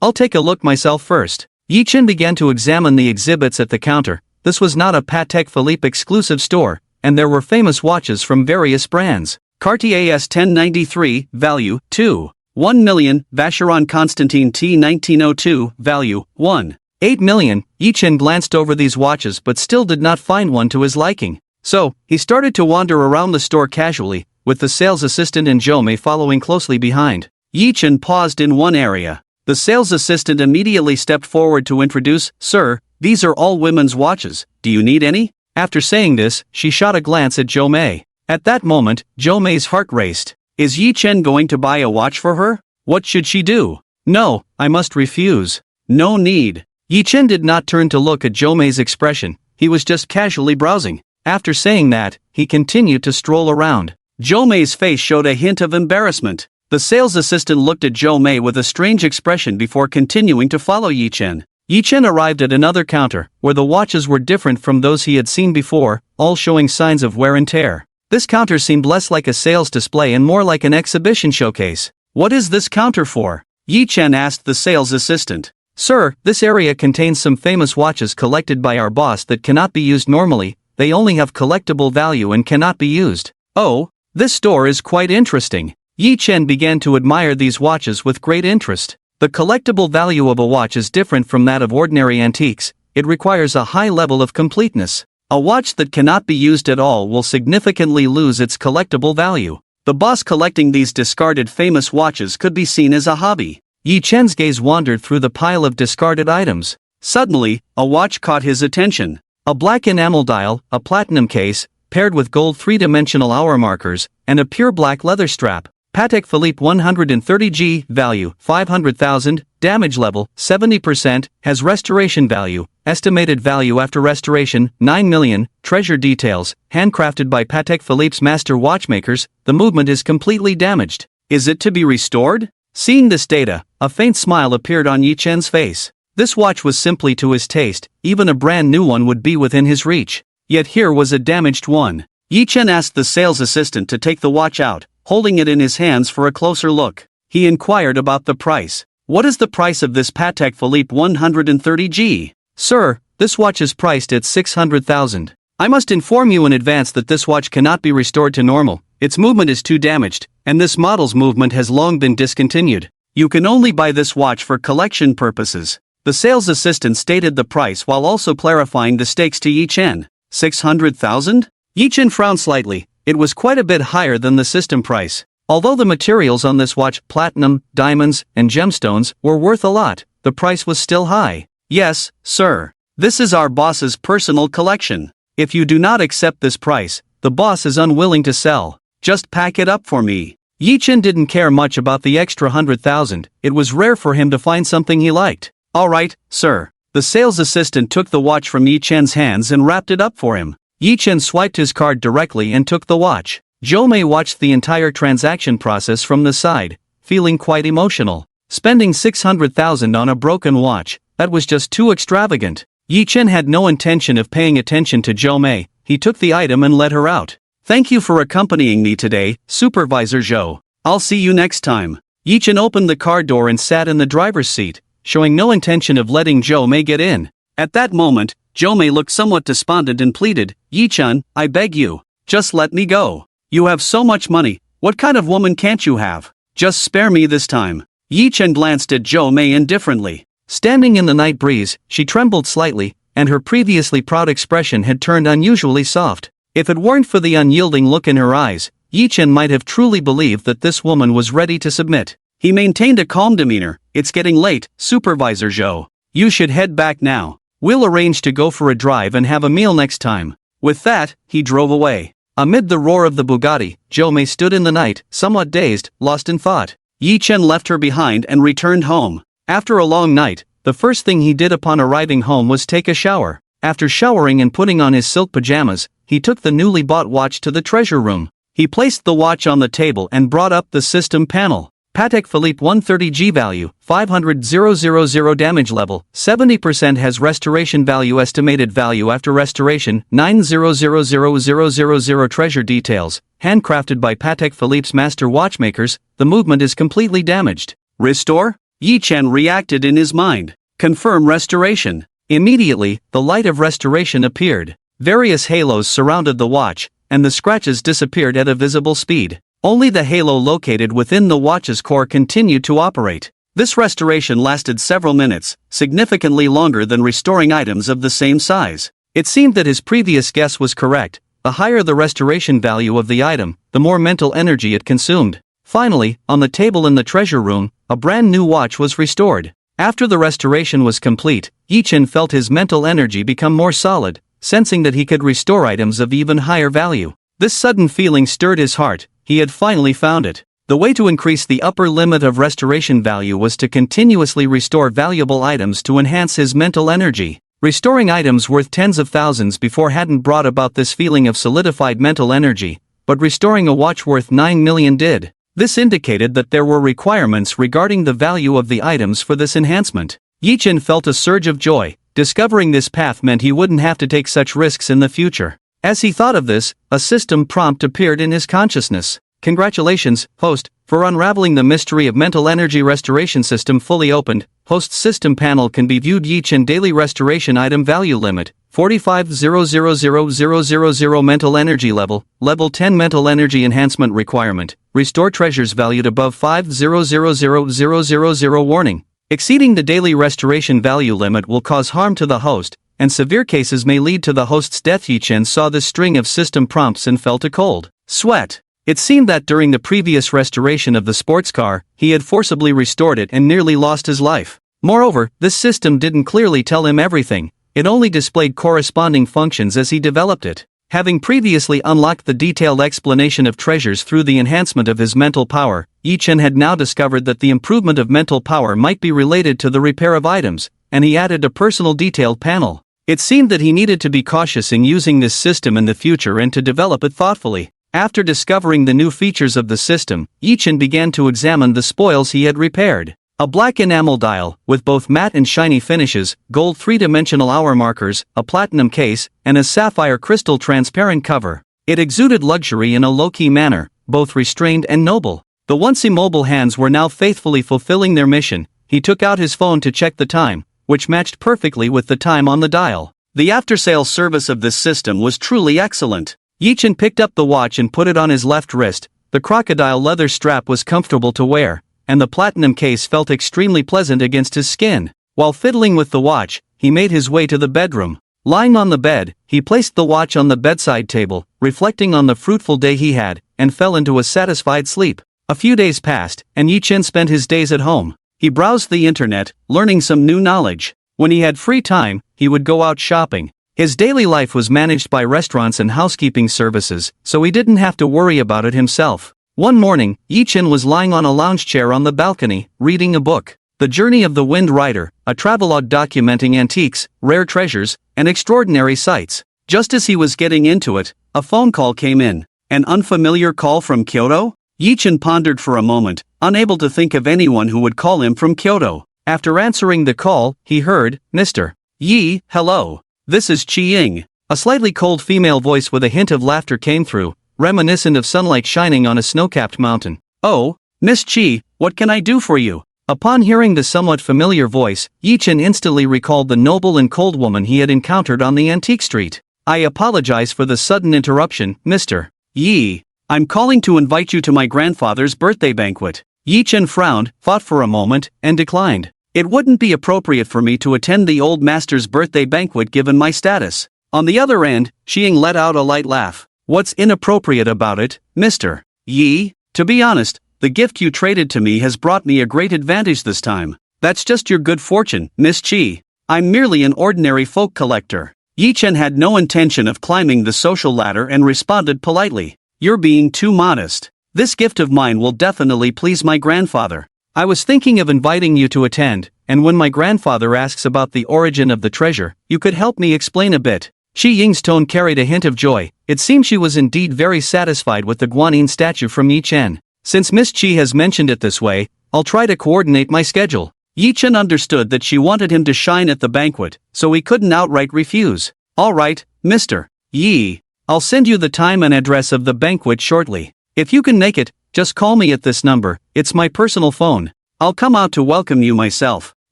I'll take a look myself first. Yi Chen began to examine the exhibits at the counter. This was not a Patek Philippe exclusive store, and there were famous watches from various brands. Cartier S1093, value, 2. 1 million, Vacheron Constantin T 1902, value, 1. 8 million. Yi Chen glanced over these watches but still did not find one to his liking. So, he started to wander around the store casually, with the sales assistant and Zhou Mei following closely behind. Yi Chen paused in one area. The sales assistant immediately stepped forward to introduce, Sir, these are all women's watches, do you need any? After saying this, she shot a glance at Zhou Mei. At that moment, Zhou Mei's heart raced. Is Yi Chen going to buy a watch for her? What should she do? No, I must refuse. No need. Yi Chen did not turn to look at Zhou Mei's expression, he was just casually browsing. After saying that, he continued to stroll around. Zhou Mei's face showed a hint of embarrassment. The sales assistant looked at Zhou Mei with a strange expression before continuing to follow Yi Chen. Yi Chen arrived at another counter, where the watches were different from those he had seen before, all showing signs of wear and tear. This counter seemed less like a sales display and more like an exhibition showcase. What is this counter for? Yi Chen asked the sales assistant. Sir, this area contains some famous watches collected by our boss that cannot be used normally, they only have collectible value and cannot be used. Oh, this store is quite interesting. Yi Chen began to admire these watches with great interest. The collectible value of a watch is different from that of ordinary antiques, it requires a high level of completeness. A watch that cannot be used at all will significantly lose its collectible value. The boss collecting these discarded famous watches could be seen as a hobby. Yi Chen's gaze wandered through the pile of discarded items. Suddenly, a watch caught his attention. A black enamel dial, a platinum case, paired with gold three-dimensional hour markers, and a pure black leather strap. Patek Philippe 130G, value, 500,000, damage level, 70%, has restoration value, estimated value after restoration, 9 million, treasure details, handcrafted by Patek Philippe's master watchmakers, the movement is completely damaged. Is it to be restored? Seeing this data, a faint smile appeared on Yi Chen's face. This watch was simply to his taste, even a brand new one would be within his reach. Yet here was a damaged one. Yi Chen asked the sales assistant to take the watch out, holding it in his hands for a closer look. He inquired about the price. What is the price of this Patek Philippe 130G? Sir, this watch is priced at 600,000. I must inform you in advance that this watch cannot be restored to normal. Its movement is too damaged, and this model's movement has long been discontinued. You can only buy this watch for collection purposes. The sales assistant stated the price while also clarifying the stakes to Yi Chen. 600,000? Yi Chen frowned slightly. It was quite a bit higher than the system price. Although the materials on this watch, platinum, diamonds, and gemstones, were worth a lot, the price was still high. Yes, sir. This is our boss's personal collection. If you do not accept this price, the boss is unwilling to sell. Just pack it up for me. Yi Chen didn't care much about the extra 100,000, it was rare for him to find something he liked. Alright, sir. The sales assistant took the watch from Yi Chen's hands and wrapped it up for him. Yi Chen swiped his card directly and took the watch. Zhou Mei watched the entire transaction process from the side, feeling quite emotional. Spending 600,000 on a broken watch, that was just too extravagant. Yi Chen had no intention of paying attention to Zhou Mei. He took the item and let her out. Thank you for accompanying me today, Supervisor Zhou. I'll see you next time. Yi Chen opened the car door and sat in the driver's seat, showing no intention of letting Zhou Mei get in. At that moment, Zhou Mei looked somewhat despondent and pleaded, Yi Chen, I beg you, just let me go. You have so much money, what kind of woman can't you have? Just spare me this time. Yi Chen glanced at Zhou Mei indifferently. Standing in the night breeze, she trembled slightly, and her previously proud expression had turned unusually soft. If it weren't for the unyielding look in her eyes, Yi Chen might have truly believed that this woman was ready to submit. He maintained a calm demeanor. It's getting late, Supervisor Zhou. You should head back now. We'll arrange to go for a drive and have a meal next time. With that, he drove away. Amid the roar of the Bugatti, Zhou Mei stood in the night, somewhat dazed, lost in thought. Yi Chen left her behind and returned home. After a long night, the first thing he did upon arriving home was take a shower. After showering and putting on his silk pajamas, he took the newly bought watch to the treasure room. He placed the watch on the table and brought up the system panel. Patek Philippe 130G, value, 500,000, damage level, 70%, has restoration value, estimated value after restoration, 900,000, treasure details, handcrafted by Patek Philippe's master watchmakers, the movement is completely damaged. Restore? Yi Chen reacted in his mind. Confirm restoration. Immediately, the light of restoration appeared. Various halos surrounded the watch, and the scratches disappeared at a visible speed. Only the halo located within the watch's core continued to operate. This restoration lasted several minutes, significantly longer than restoring items of the same size. It seemed that his previous guess was correct. The higher the restoration value of the item, the more mental energy it consumed. Finally, on the table in the treasure room, a brand new watch was restored. After the restoration was complete, Yi Chen felt his mental energy become more solid, sensing that he could restore items of even higher value. This sudden feeling stirred his heart. He had finally found it. The way to increase the upper limit of restoration value was to continuously restore valuable items to enhance his mental energy. Restoring items worth tens of thousands before hadn't brought about this feeling of solidified mental energy, but restoring a watch worth 9 million did. This indicated that there were requirements regarding the value of the items for this enhancement. Yi Chen felt a surge of joy. Discovering this path meant he wouldn't have to take such risks in the future. As he thought of this, a system prompt appeared in his consciousness. Congratulations, host, for unraveling the mystery of mental energy restoration system fully opened. Host system panel can be viewed. Yi Chen daily restoration item value limit, 45,000,000 mental energy level, level 10 mental energy enhancement requirement. Restore treasures valued above 5,000,000 warning. Exceeding the daily restoration value limit will cause harm to the host, and severe cases may lead to the host's death. Yi-Chen saw this string of system prompts and felt a cold sweat. It seemed that during the previous restoration of the sports car, he had forcibly restored it and nearly lost his life. Moreover, this system didn't clearly tell him everything, it only displayed corresponding functions as he developed it. Having previously unlocked the detailed explanation of treasures through the enhancement of his mental power, Yi-Chen had now discovered that the improvement of mental power might be related to the repair of items, and he added a personal detailed panel. It seemed that he needed to be cautious in using this system in the future and to develop it thoughtfully. After discovering the new features of the system, Yi-Chen began to examine the spoils he had repaired. A black enamel dial, with both matte and shiny finishes, gold 3-dimensional hour markers, a platinum case, and a sapphire crystal transparent cover. It exuded luxury in a low-key manner, both restrained and noble. The once immobile hands were now faithfully fulfilling their mission. He took out his phone to check the time, which matched perfectly with the time on the dial. The after-sales service of this system was truly excellent. Yi-Chen picked up the watch and put it on his left wrist. The crocodile leather strap was comfortable to wear, and the platinum case felt extremely pleasant against his skin. While fiddling with the watch, he made his way to the bedroom. Lying on the bed, he placed the watch on the bedside table, reflecting on the fruitful day he had, and fell into a satisfied sleep. A few days passed, and Yi-Chen spent his days at home. He browsed the internet, learning some new knowledge. When he had free time, he would go out shopping. His daily life was managed by restaurants and housekeeping services, so he didn't have to worry about it himself. One morning, Yi-Chen was lying on a lounge chair on the balcony, reading a book. The Journey of the Wind Rider, a travelogue documenting antiques, rare treasures, and extraordinary sights. Just as he was getting into it, a phone call came in. An unfamiliar call from Kyoto? Yi-Chen pondered for a moment, unable to think of anyone who would call him from Kyoto. After answering the call, he heard, "Mr. Yi, hello. This is Chi-Ying." A slightly cold female voice with a hint of laughter came through, reminiscent of sunlight shining on a snow-capped mountain. "Oh, Miss Chi, what can I do for you?" Upon hearing the somewhat familiar voice, Yi-Chen instantly recalled the noble and cold woman he had encountered on the antique street. "I apologize for the sudden interruption, Mr. Yi. I'm calling to invite you to my grandfather's birthday banquet." Yi-Chen frowned, thought for a moment, and declined. "It wouldn't be appropriate for me to attend the old master's birthday banquet given my status." On the other end, Chi-Ying let out a light laugh. "What's inappropriate about it, Mr. Yi? To be honest, the gift you traded to me has brought me a great advantage this time. That's just your good fortune, Miss Chi. I'm merely an ordinary folk collector." Yi-Chen had no intention of climbing the social ladder and responded politely. "You're being too modest. This gift of mine will definitely please my grandfather. I was thinking of inviting you to attend, and when my grandfather asks about the origin of the treasure, you could help me explain a bit." Chi-Ying's tone carried a hint of joy. It seemed she was indeed very satisfied with the Guanyin statue from Yi-Chen. "Since Miss Chi has mentioned it this way, I'll try to coordinate my schedule." Yi-Chen understood that she wanted him to shine at the banquet, so he couldn't outright refuse. "All right, Mr. Yi. I'll send you the time and address of the banquet shortly. If you can make it, just call me at this number, it's my personal phone. I'll come out to welcome you myself."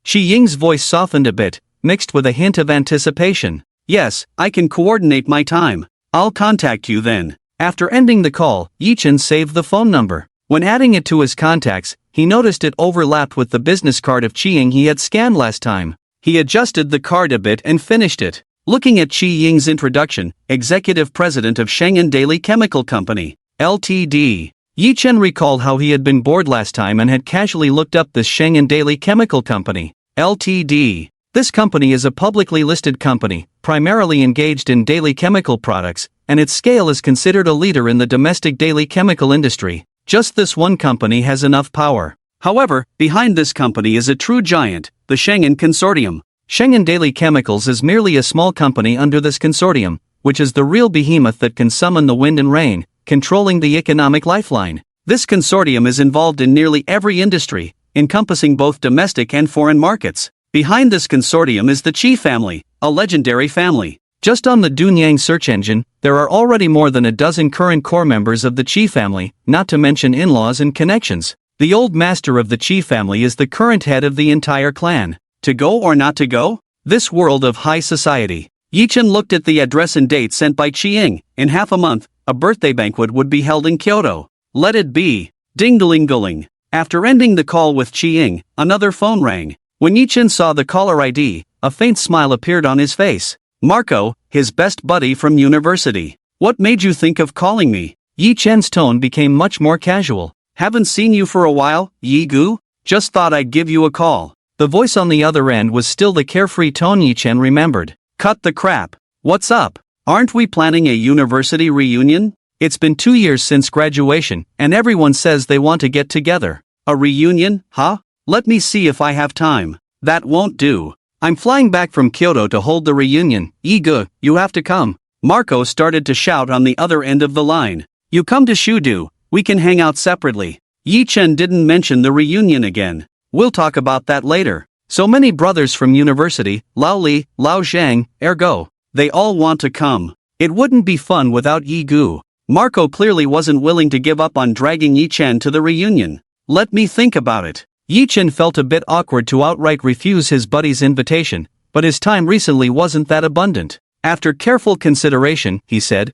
Chi-Ying's voice softened a bit, mixed with a hint of anticipation. "Yes, I can coordinate my time. I'll contact you then." After ending the call, Yi-Chen saved the phone number. When adding it to his contacts, he noticed it overlapped with the business card of Chi-Ying he had scanned last time. He adjusted the card a bit and finished it. Looking at Chi-Ying's introduction, Executive President of Shenzhen Daily Chemical Company, Ltd. Yi-Chen recalled how he had been bored last time and had casually looked up this Shenzhen Daily Chemical Company, Ltd. This company is a publicly listed company, primarily engaged in daily chemical products, and its scale is considered a leader in the domestic daily chemical industry. Just this one company has enough power. However, behind this company is a true giant, the Shenzhen Consortium. Shenzhen Daily Chemicals is merely a small company under this consortium, which is the real behemoth that can summon the wind and rain, controlling the economic lifeline. This consortium is involved in nearly every industry, encompassing both domestic and foreign markets. Behind this consortium is the Qi family, a legendary family. Just on the Dunyang search engine, there are already more than a dozen current core members of the Qi family, not to mention in-laws and connections. The old master of the Qi family is the current head of the entire clan. To go or not to go? This world of high society. Yi-Chen looked at the address and date sent by Chi-Ying. In half a month, a birthday banquet would be held in Kyoto. Let it be. Ding-a-ling-a-ling. After ending the call with Chi-Ying, another phone rang. When Yi-chen saw the caller ID, a faint smile appeared on his face. Marco, his best buddy from university. What made you think of calling me? Yi-chen's tone became much more casual. Haven't seen you for a while, Yi-gu? Just thought I'd give you a call. The voice on the other end was still the carefree tone Yi-chen remembered. Cut the crap. What's up? Aren't we planning a university reunion? It's been 2 years since graduation, and everyone says they want to get together. A reunion, huh? Let me see if I have time. That won't do. I'm flying back from Kyoto to hold the reunion. Yi-gu, you have to come. Marco started to shout on the other end of the line. You come to Shudu, we can hang out separately. Yi-chen didn't mention the reunion again. We'll talk about that later. So many brothers from university, Lao Li, Lao Zhang, ergo. They all want to come. It wouldn't be fun without Yi-gu. Marco clearly wasn't willing to give up on dragging Yi-chen to the reunion. Let me think about it. Yi-chen felt a bit awkward to outright refuse his buddy's invitation, but his time recently wasn't that abundant. After careful consideration, he said,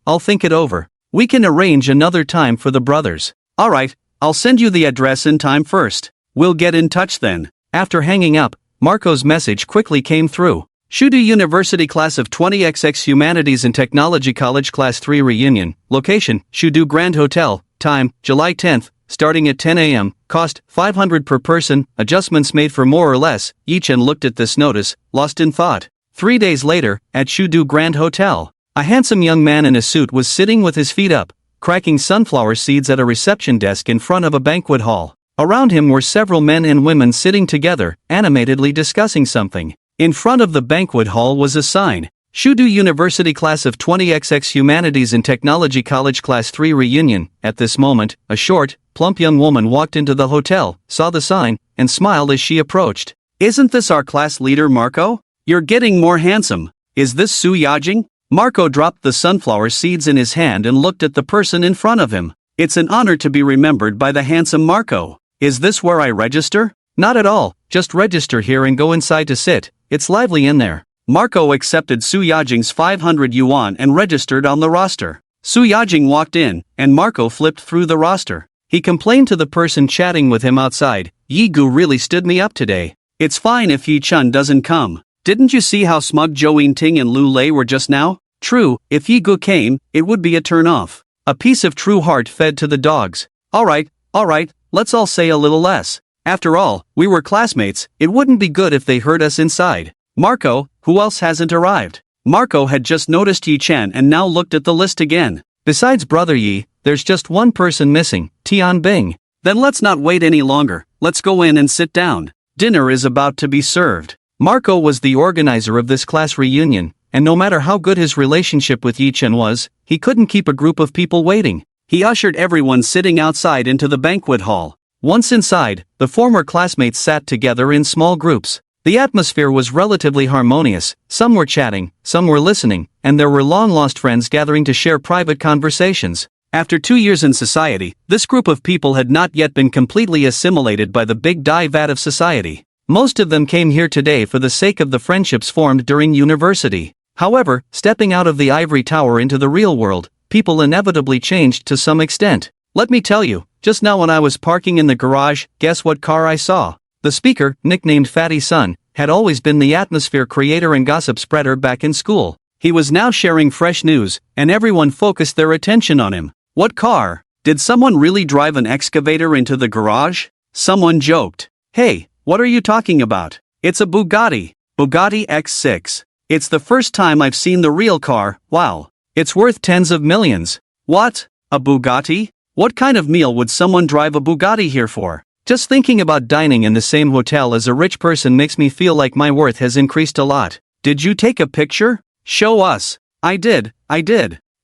I'll think it over. We can arrange another time for the brothers. Alright, I'll send you the address in time first. We'll get in touch then. After hanging up, Marco's message quickly came through. Shudu University Class of 20XX Humanities and Technology College Class 3 Reunion. Location, Shudu Grand Hotel. Time, July 10th, starting at 10 a.m. Cost, 500 per person. Adjustments made for more or less. Yi-chen looked at this notice, lost in thought. 3 days later, at Shudu Grand Hotel, a handsome young man in a suit was sitting with his feet up, cracking sunflower seeds at a reception desk in front of a banquet hall. Around him were several men and women sitting together, animatedly discussing something. In front of the banquet hall was a sign, Shudu University Class of 20XX Humanities and Technology College Class 3 Reunion. At this moment, a short, plump young woman walked into the hotel, saw the sign, and smiled as she approached. Isn't this our class leader Marco? You're getting more handsome. Is this Su Yajing? Marco dropped the sunflower seeds in his hand and looked at the person in front of him. It's an honor to be remembered by the handsome Marco. Is this where I register? Not at all, just register here and go inside to sit. It's lively in there. Marco accepted Su Yajing's 500 yuan and registered on the roster. Su Yajing walked in, and Marco flipped through the roster. He complained to the person chatting with him outside, Yi-gu really stood me up today. It's fine if Yi-chun doesn't come. Didn't you see how smug Zhou Yingting and Lu Lei were just now? True, if Yi-gu came, it would be a turn-off. A piece of true heart fed to the dogs. Alright, let's all say a little less. After all, we were classmates, it wouldn't be good if they heard us inside. Marco, who else hasn't arrived? Marco had just noticed Yi-chen and now looked at the list again. Besides Brother Yi, there's just one person missing, Tian Bing. Then let's not wait any longer, let's go in and sit down. Dinner is about to be served. Marco was the organizer of this class reunion, and no matter how good his relationship with Yi-chen was, he couldn't keep a group of people waiting. He ushered everyone sitting outside into the banquet hall. Once inside, the former classmates sat together in small groups. The atmosphere was relatively harmonious, some were chatting, some were listening, and there were long-lost friends gathering to share private conversations. After 2 years in society, this group of people had not yet been completely assimilated by the big vat of society. Most of them came here today for the sake of the friendships formed during university. However, stepping out of the ivory tower into the real world, people inevitably changed to some extent. Let me tell you, just now when I was parking in the garage, guess what car I saw? The speaker, nicknamed Fatty Sun, had always been the atmosphere creator and gossip spreader back in school. He was now sharing fresh news, and everyone focused their attention on him. What car? Did someone really drive an excavator into the garage? Someone joked. Hey, what are you talking about? It's a Bugatti. Bugatti X6. It's the first time I've seen the real car, wow. It's worth tens of millions. What? A Bugatti? What kind of meal would someone drive a Bugatti here for? Just thinking about dining in the same hotel as a rich person makes me feel like my worth has increased a lot. Did you take a picture? Show us. I did.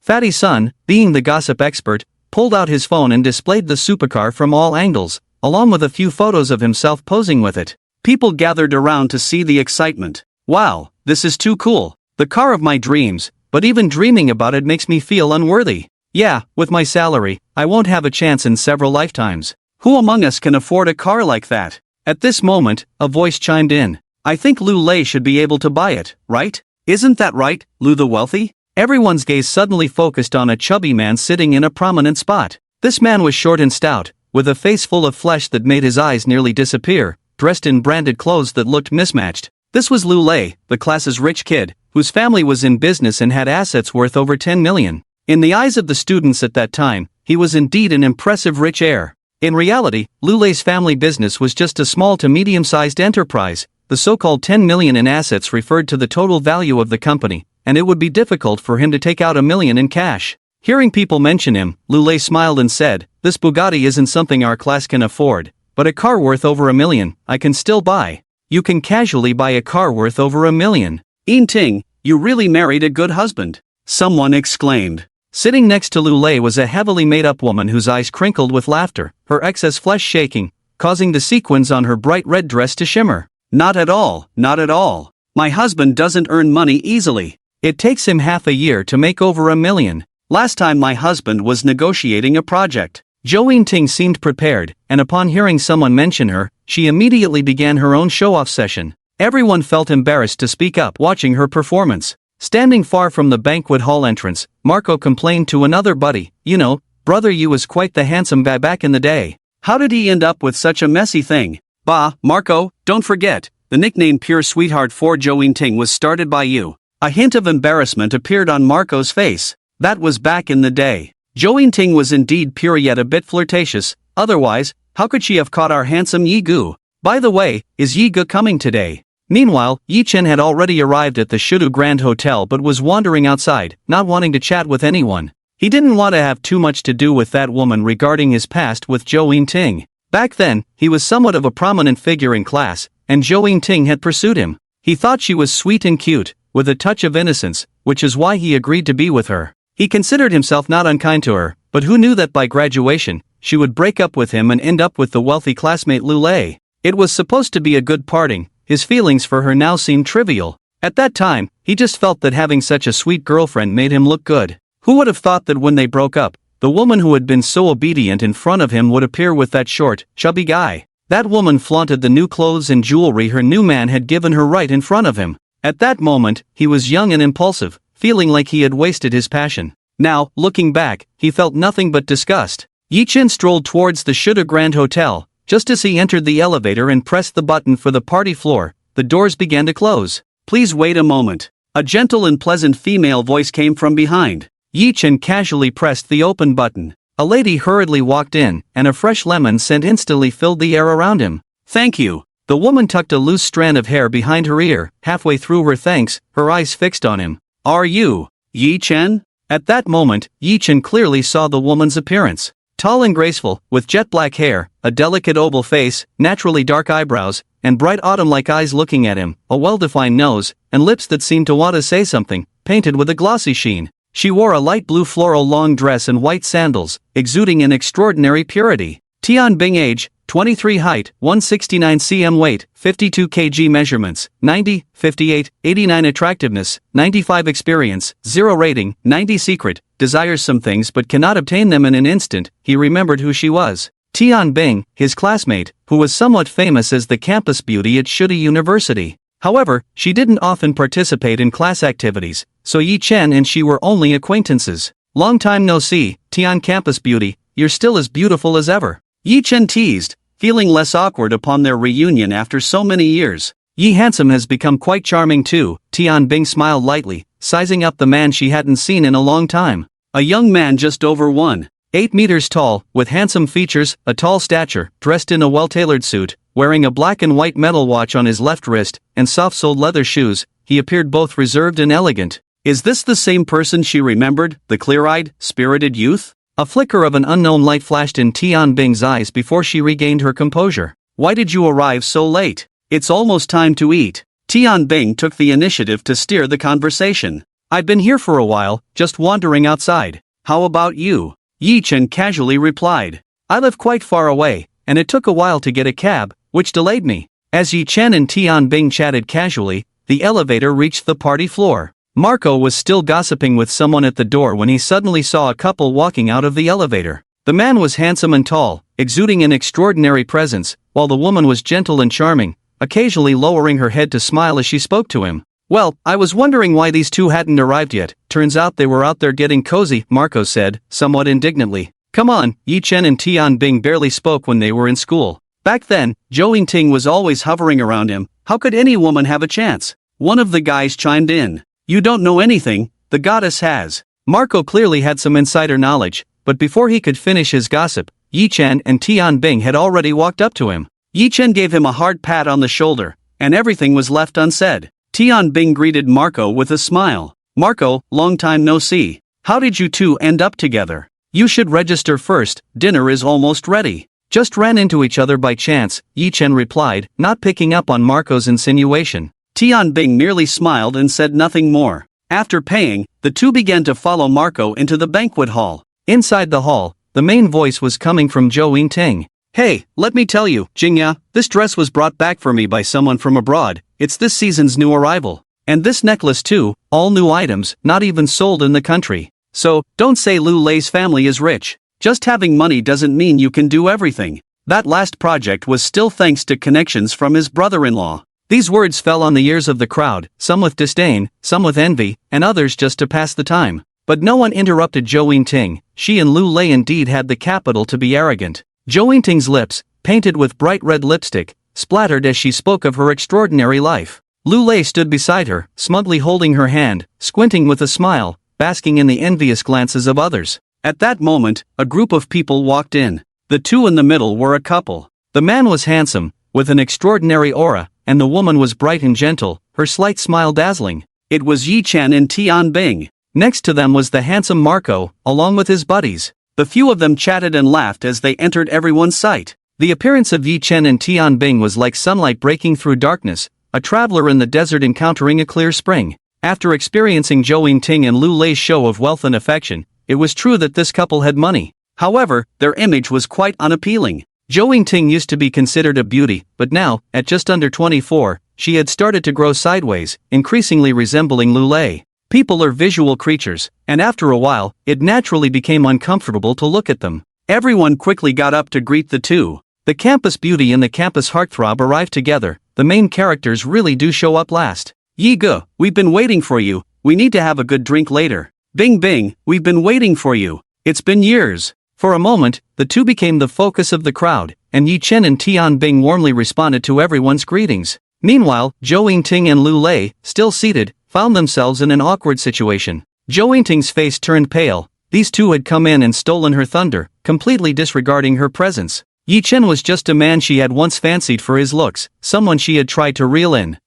Fatty Sun, being the gossip expert, pulled out his phone and displayed the supercar from all angles, along with a few photos of himself posing with it. People gathered around to see the excitement. Wow, this is too cool. The car of my dreams, but even dreaming about it makes me feel unworthy. Yeah, with my salary, I won't have a chance in several lifetimes. Who among us can afford a car like that? At this moment, a voice chimed in. I think Lu Lei should be able to buy it, right? Isn't that right, Lu the wealthy? Everyone's gaze suddenly focused on a chubby man sitting in a prominent spot. This man was short and stout, with a face full of flesh that made his eyes nearly disappear, dressed in branded clothes that looked mismatched. This was Lu Lei, the class's rich kid, whose family was in business and had assets worth over 10 million. In the eyes of the students at that time, he was indeed an impressive rich heir. In reality, Lu Lei's family business was just a small to medium-sized enterprise. The so-called 10 million in assets referred to the total value of the company, and it would be difficult for him to take out $1 million in cash. Hearing people mention him, Lu Lei smiled and said, "This Bugatti isn't something our class can afford, but a car worth over $1 million, I can still buy." You can casually buy a car worth over $1 million. "Yin Ting, you really married a good husband," someone exclaimed. Sitting next to Lu Lei was a heavily made-up woman whose eyes crinkled with laughter, her excess flesh shaking, causing the sequins on her bright red dress to shimmer. "Not at all, not at all. My husband doesn't earn money easily. It takes him half a year to make over $1 million. Last time my husband was negotiating a project." Yin Ting seemed prepared, and upon hearing someone mention her, she immediately began her own show-off session. Everyone felt embarrassed to speak up watching her performance. Standing far from the banquet hall entrance, Marco complained to another buddy, "You know, brother, you was quite the handsome guy back in the day. How did he end up with such a messy thing?" "Bah, Marco, don't forget, the nickname Pure Sweetheart for Yin Ting was started by you." A hint of embarrassment appeared on Marco's face. That was back in the day. Yin Ting was indeed pure yet a bit flirtatious, otherwise, how could she have caught our handsome Yi Gu? By the way, is Yi Gu coming today? Meanwhile, Yi Chen had already arrived at the Shudu Grand Hotel but was wandering outside, not wanting to chat with anyone. He didn't want to have too much to do with that woman regarding his past with Yin Ting. Back then, he was somewhat of a prominent figure in class, and Yin Ting had pursued him. He thought she was sweet and cute, with a touch of innocence, which is why he agreed to be with her. He considered himself not unkind to her, but who knew that by graduation, she would break up with him and end up with the wealthy classmate Lu Lei. It was supposed to be a good parting. His feelings for her now seemed trivial. At that time, he just felt that having such a sweet girlfriend made him look good. Who would have thought that when they broke up, the woman who had been so obedient in front of him would appear with that short, chubby guy? That woman flaunted the new clothes and jewelry her new man had given her right in front of him. At that moment, he was young and impulsive, feeling like he had wasted his passion. Now, looking back, he felt nothing but disgust. Yi Chen strolled towards the Shuda Grand Hotel. Just as he entered the elevator and pressed the button for the party floor, the doors began to close. "Please wait a moment." A gentle and pleasant female voice came from behind. Yi Chen casually pressed the open button. A lady hurriedly walked in, and a fresh lemon scent instantly filled the air around him. "Thank you." The woman tucked a loose strand of hair behind her ear. Halfway through her thanks, her eyes fixed on him. "Are you Yi Chen?" At that moment, Yi Chen clearly saw the woman's appearance. Tall and graceful, with jet black hair, a delicate oval face, naturally dark eyebrows, and bright autumn-like eyes looking at him, a well-defined nose, and lips that seemed to want to say something, painted with a glossy sheen. She wore a light blue floral long dress and white sandals, exuding an extraordinary purity. Tian Bing age, 23 height, 169 cm weight, 52 kg measurements, 90, 58, 89 attractiveness, 95 experience, 0 rating, 90 secret, desires some things but cannot obtain them in an instant. He remembered who she was. Tian Bing, his classmate, who was somewhat famous as the campus beauty at Shuda University. However, she didn't often participate in class activities, so Yi Chen and she were only acquaintances. "Long time no see, Tian campus beauty, you're still as beautiful as ever," Yi Chen teased, feeling less awkward upon their reunion after so many years. "Yi handsome has become quite charming too," Tian Bing smiled lightly, sizing up the man she hadn't seen in a long time. A young man just over 1.8 meters tall, with handsome features, a tall stature, dressed in a well-tailored suit, wearing a black and white metal watch on his left wrist, and soft-soled leather shoes. He appeared both reserved and elegant. Is this the same person she remembered, the clear-eyed, spirited youth? A flicker of an unknown light flashed in Tian Bing's eyes before she regained her composure. "Why did you arrive so late? It's almost time to eat." Tian Bing took the initiative to steer the conversation. "I've been here for a while, just wandering outside. How about you?" Yi Chen casually replied. "I live quite far away, and it took a while to get a cab, which delayed me." As Yi Chen and Tian Bing chatted casually, the elevator reached the party floor. Marco was still gossiping with someone at the door when he suddenly saw a couple walking out of the elevator. The man was handsome and tall, exuding an extraordinary presence, while the woman was gentle and charming, occasionally lowering her head to smile as she spoke to him. "Well, I was wondering why these two hadn't arrived yet. Turns out they were out there getting cozy," Marco said, somewhat indignantly. "Come on." Yi Chen and Tian Bing barely spoke when they were in school. Back then, Zhou Yingting was always hovering around him. How could any woman have a chance? One of the guys chimed in. You don't know anything, the goddess has. Marco clearly had some insider knowledge, but before he could finish his gossip, Yi Chen and Tian Bing had already walked up to him. Yi Chen gave him a hard pat on the shoulder, and everything was left unsaid. Tian Bing greeted Marco with a smile. Marco, long time no see. How did you two end up together? You should register first, dinner is almost ready. Just ran into each other by chance, Yi Chen replied, not picking up on Marco's insinuation. Tian Bing merely smiled and said nothing more. After paying, the two began to follow Marco into the banquet hall. Inside the hall, the main voice was coming from Zhou Yingting. Hey, let me tell you, Jingya, this dress was brought back for me by someone from abroad. It's this season's new arrival. And this necklace too, all new items, not even sold in the country. So, don't say Lu Lei's family is rich. Just having money doesn't mean you can do everything. That last project was still thanks to connections from his brother-in-law. These words fell on the ears of the crowd, some with disdain, some with envy, and others just to pass the time. But no one interrupted Zhou Yingting. She and Lu Lei indeed had the capital to be arrogant. Zhou Yingting's lips, painted with bright red lipstick, splattered as she spoke of her extraordinary life. Lu Lei stood beside her, smugly holding her hand, squinting with a smile, basking in the envious glances of others. At that moment, a group of people walked in. The two in the middle were a couple. The man was handsome, with an extraordinary aura, and the woman was bright and gentle, her slight smile dazzling. It was Yi Chen and Tian Bing. Next to them was the handsome Marco, along with his buddies. The few of them chatted and laughed as they entered everyone's sight. The appearance of Yi Chen and Tian Bing was like sunlight breaking through darkness, a traveler in the desert encountering a clear spring. After experiencing Zhou Yingting and Lu Lei's show of wealth and affection, it was true that this couple had money. However, their image was quite unappealing. Zhou Yingting used to be considered a beauty, but now, at just under 24, she had started to grow sideways, increasingly resembling Lu Lei. People are visual creatures, and after a while, it naturally became uncomfortable to look at them. Everyone quickly got up to greet the two. The campus beauty and the campus heartthrob arrived together. The main characters really do show up last. Yi Ge, we've been waiting for you, we need to have a good drink later. Bing Bing, we've been waiting for you. It's been years. For a moment, the two became the focus of the crowd, and Yi Chen and Tian Bing warmly responded to everyone's greetings. Meanwhile, Zhou Yingting and Lu Lei, still seated, found themselves in an awkward situation. Zhou Yingting's face turned pale. These two had come in and stolen her thunder, completely disregarding her presence. Yi Chen was just a man she had once fancied for his looks, someone she had tried to reel in.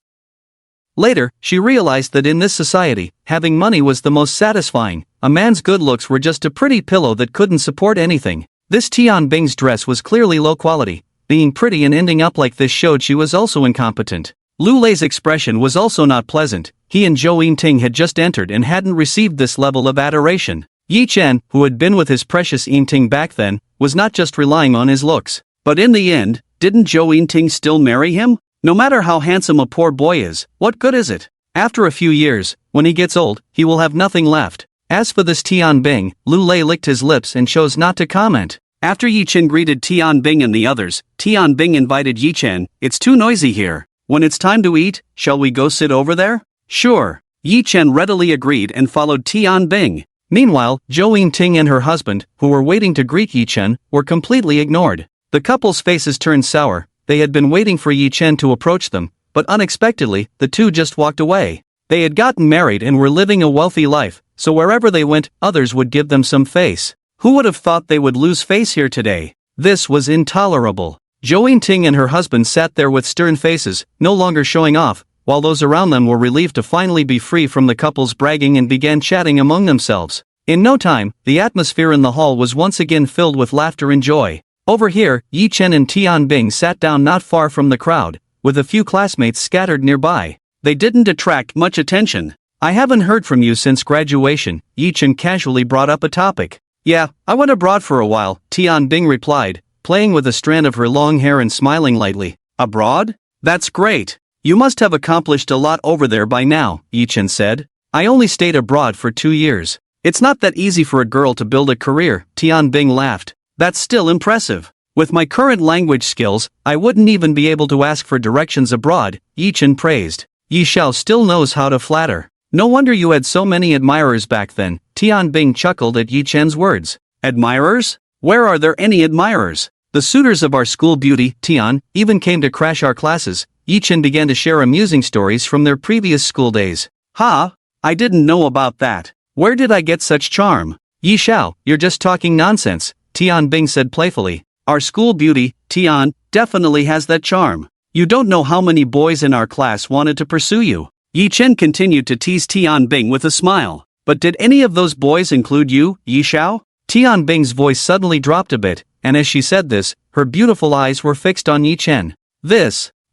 Later, she realized that in this society, having money was the most satisfying. A man's good looks were just a pretty pillow that couldn't support anything. This Tian Bing's dress was clearly low quality. Being pretty and ending up like this showed she was also incompetent. Lu Lei's expression was also not pleasant. He and Zhou Yingting had just entered and hadn't received this level of adoration. Yi Chen, who had been with his precious Yingting back then, was not just relying on his looks. But in the end, didn't Zhou Yingting still marry him? No matter how handsome a poor boy is, what good is it? After a few years, when he gets old, he will have nothing left. As for this Tian Bing, Lu Lei licked his lips and chose not to comment. After Yi Chen greeted Tian Bing and the others, Tian Bing invited Yi Chen, "It's too noisy here. When it's time to eat, shall we go sit over there?" "Sure." Yi Chen readily agreed and followed Tian Bing. Meanwhile, Zhou Yingting and her husband, who were waiting to greet Yi Chen, were completely ignored. The couple's faces turned sour. They had been waiting for Yi Chen to approach them, but unexpectedly, the two just walked away. They had gotten married and were living a wealthy life, so wherever they went, others would give them some face. Who would have thought they would lose face here today? This was intolerable. Zhou Yingting and her husband sat there with stern faces, no longer showing off, while those around them were relieved to finally be free from the couple's bragging and began chatting among themselves. In no time, the atmosphere in the hall was once again filled with laughter and joy. Over here, Yi Chen and Tian Bing sat down not far from the crowd, with a few classmates scattered nearby. They didn't attract much attention. "I haven't heard from you since graduation," Yi Chen casually brought up a topic. "Yeah, I went abroad for a while," Tian Bing replied, playing with a strand of her long hair and smiling lightly. "Abroad? That's great. You must have accomplished a lot over there by now," Yi Chen said. "I only stayed abroad for 2 years. It's not that easy for a girl to build a career," Tian Bing laughed. "That's still impressive. With my current language skills, I wouldn't even be able to ask for directions abroad," Yi Chen praised. "Yi Xiao still knows how to flatter. No wonder you had so many admirers back then." Tian Bing chuckled at Yi Chen's words. "Admirers? Where are there any admirers? The suitors of our school beauty, Tian, even came to crash our classes. Yi-Chen began to share amusing stories from their previous school days. Ha! I didn't know about that. Where did I get such charm? Yi Xiao, you're just talking nonsense, Tian Bing said playfully. Our school beauty, Tian, definitely has that charm. You don't know how many boys in our class wanted to pursue you. Yi-Chen continued to tease Tian Bing with a smile. But did any of those boys include you, Yi Xiao? Tian Bing's voice suddenly dropped a bit, and as she said this, her beautiful eyes were fixed on Yi-Chen.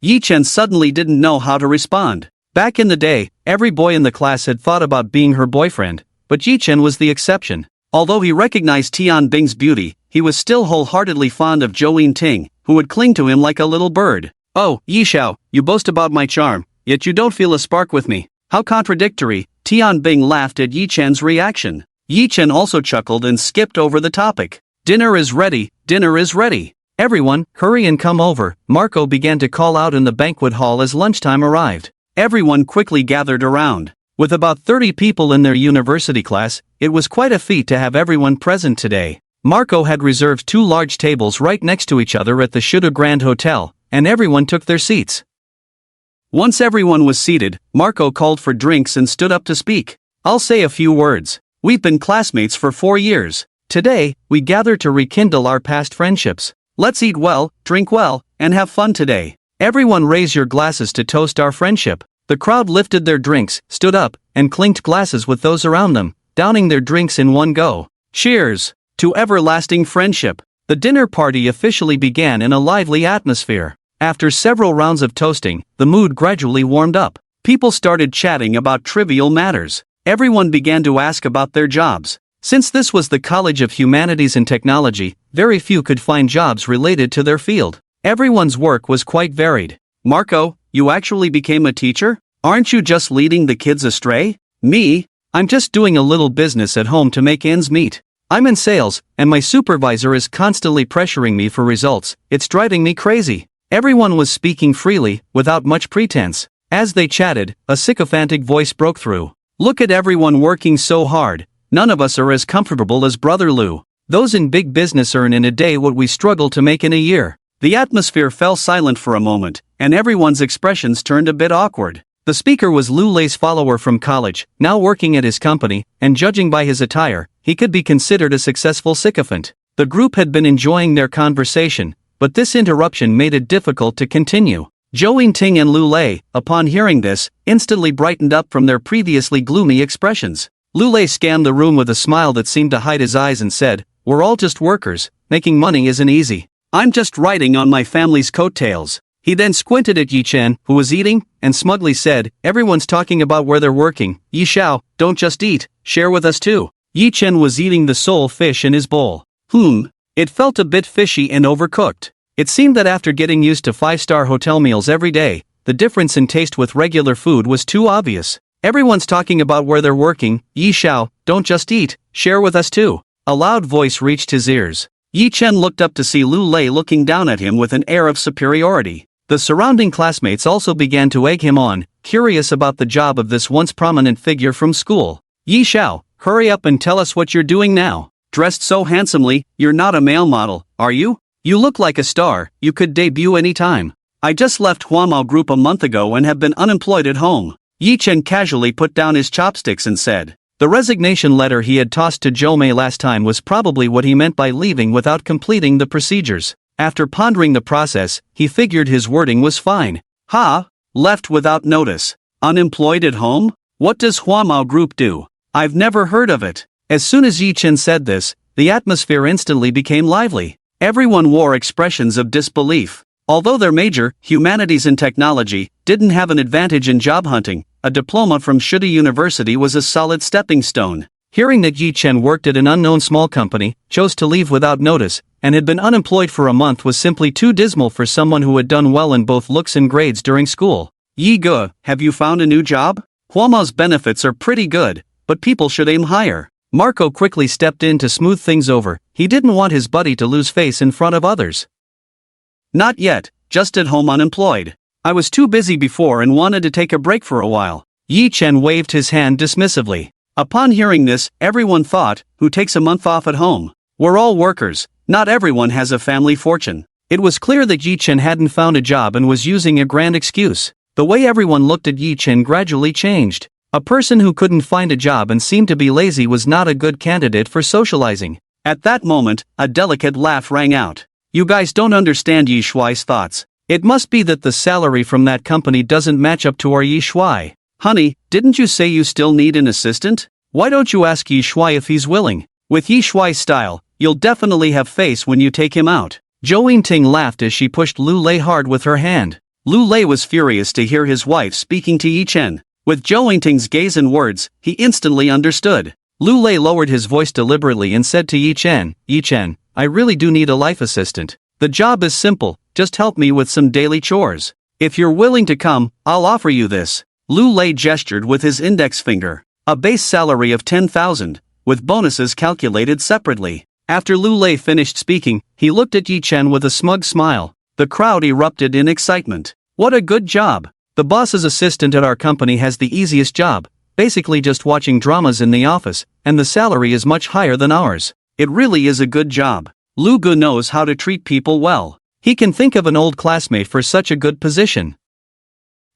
Yi-Chen suddenly didn't know how to respond. Back in the day, every boy in the class had thought about being her boyfriend, but Yi-Chen was the exception. Although he recognized Tian Bing's beauty, he was still wholeheartedly fond of Zhou Ting, who would cling to him like a little bird. Oh, Yi Xiao, you boast about my charm, yet you don't feel a spark with me. How contradictory, Tian Bing laughed at Yi-Chen's reaction. Yi-Chen also chuckled and skipped over the topic. Dinner is ready, dinner is ready. Everyone, hurry and come over, Marco began to call out in the banquet hall as lunchtime arrived. Everyone quickly gathered around. With about 30 people in their university class, it was quite a feat to have everyone present today. Marco had reserved 2 large tables right next to each other at the Shuda Grand Hotel, and everyone took their seats. Once everyone was seated, Marco called for drinks and stood up to speak. I'll say a few words. We've been classmates for 4 years. Today, we gather to rekindle our past friendships. Let's eat well, drink well, and have fun today. Everyone raise your glasses to toast our friendship. The crowd lifted their drinks, stood up, and clinked glasses with those around them, downing their drinks in one go. Cheers! To everlasting friendship. The dinner party officially began in a lively atmosphere. After several rounds of toasting, the mood gradually warmed up. People started chatting about trivial matters. Everyone began to ask about their jobs. Since this was the College of Humanities and Technology, very few could find jobs related to their field. Everyone's work was quite varied. Marco, you actually became a teacher? Aren't you just leading the kids astray? Me? I'm just doing a little business at home to make ends meet. I'm in sales, and my supervisor is constantly pressuring me for results. It's driving me crazy. Everyone was speaking freely, without much pretense. As they chatted, a sycophantic voice broke through. Look at everyone working so hard. None of us are as comfortable as Brother Lu. Those in big business earn in a day what we struggle to make in a year. The atmosphere fell silent for a moment, and everyone's expressions turned a bit awkward. The speaker was Lu Lei's follower from college, now working at his company, and judging by his attire, he could be considered a successful sycophant. The group had been enjoying their conversation, but this interruption made it difficult to continue. Zhou Ting and Lu Lei, upon hearing this, instantly brightened up from their previously gloomy expressions. Lu Lei scanned the room with a smile that seemed to hide his eyes and said, "We're all just workers, making money isn't easy. I'm just riding on my family's coattails." He then squinted at Yi-Chen, who was eating, and smugly said, "Everyone's talking about where they're working. Yi Xiao, don't just eat, share with us too." Yi-Chen was eating the sole fish in his bowl. It felt a bit fishy and overcooked. It seemed that after getting used to 5-star hotel meals every day, the difference in taste with regular food was too obvious. Everyone's talking about where they're working. Yi Xiao, don't just eat, share with us too. A loud voice reached his ears. Yi-Chen looked up to see Lu Lei looking down at him with an air of superiority. The surrounding classmates also began to egg him on, curious about the job of this once prominent figure from school. Yi Xiao, hurry up and tell us what you're doing now. Dressed so handsomely, you're not a male model, are you? You look like a star, you could debut anytime. I just left Huamao Group a month ago and have been unemployed at home. Yi-Chen casually put down his chopsticks and said. The resignation letter he had tossed to Zhou Mei last time was probably what he meant by leaving without completing the procedures. After pondering the process, he figured his wording was fine. Left without notice. Unemployed at home? What does Huamao Group do? I've never heard of it. As soon as Yi-Chen said this, the atmosphere instantly became lively. Everyone wore expressions of disbelief. Although their major, humanities and technology, didn't have an advantage in job hunting, a diploma from Shuda University was a solid stepping stone. Hearing that Yi-Chen worked at an unknown small company, chose to leave without notice, and had been unemployed for a month was simply too dismal for someone who had done well in both looks and grades during school. Yi Ge, have you found a new job? Huamao's benefits are pretty good, but people should aim higher. Marco quickly stepped in to smooth things over. He didn't want his buddy to lose face in front of others. Not yet, just at home unemployed. I was too busy before and wanted to take a break for a while. Yi-Chen waved his hand dismissively. Upon hearing this, everyone thought, who takes a month off at home? We're all workers, not everyone has a family fortune. It was clear that Yi Chen hadn't found a job and was using a grand excuse. The way everyone looked at Yi Chen gradually changed. A person who couldn't find a job and seemed to be lazy was not a good candidate for socializing. At that moment, a delicate laugh rang out. You guys don't understand Yi Shuai's thoughts. It must be that the salary from that company doesn't match up to our Yi Shuai. Honey, didn't you say you still need an assistant? Why don't you ask Yi Shuai if he's willing? With Yi Shuai's style, you'll definitely have face when you take him out. Zhou Yingting laughed as she pushed Lu Lei hard with her hand. Lu Lei was furious to hear his wife speaking to Yi Chen. With Zhou Yingting's gaze and words, he instantly understood. Lu Lei lowered his voice deliberately and said to Yi Chen, I really do need a life assistant. The job is simple, just help me with some daily chores. If you're willing to come, I'll offer you this. Lu Lei gestured with his index finger. A base salary of 10,000, with bonuses calculated separately. After Lu Lei finished speaking, he looked at Yi Chen with a smug smile. The crowd erupted in excitement. What a good job! The boss's assistant at our company has the easiest job, basically just watching dramas in the office, and the salary is much higher than ours. It really is a good job. Lu Gu knows how to treat people well. He can think of an old classmate for such a good position.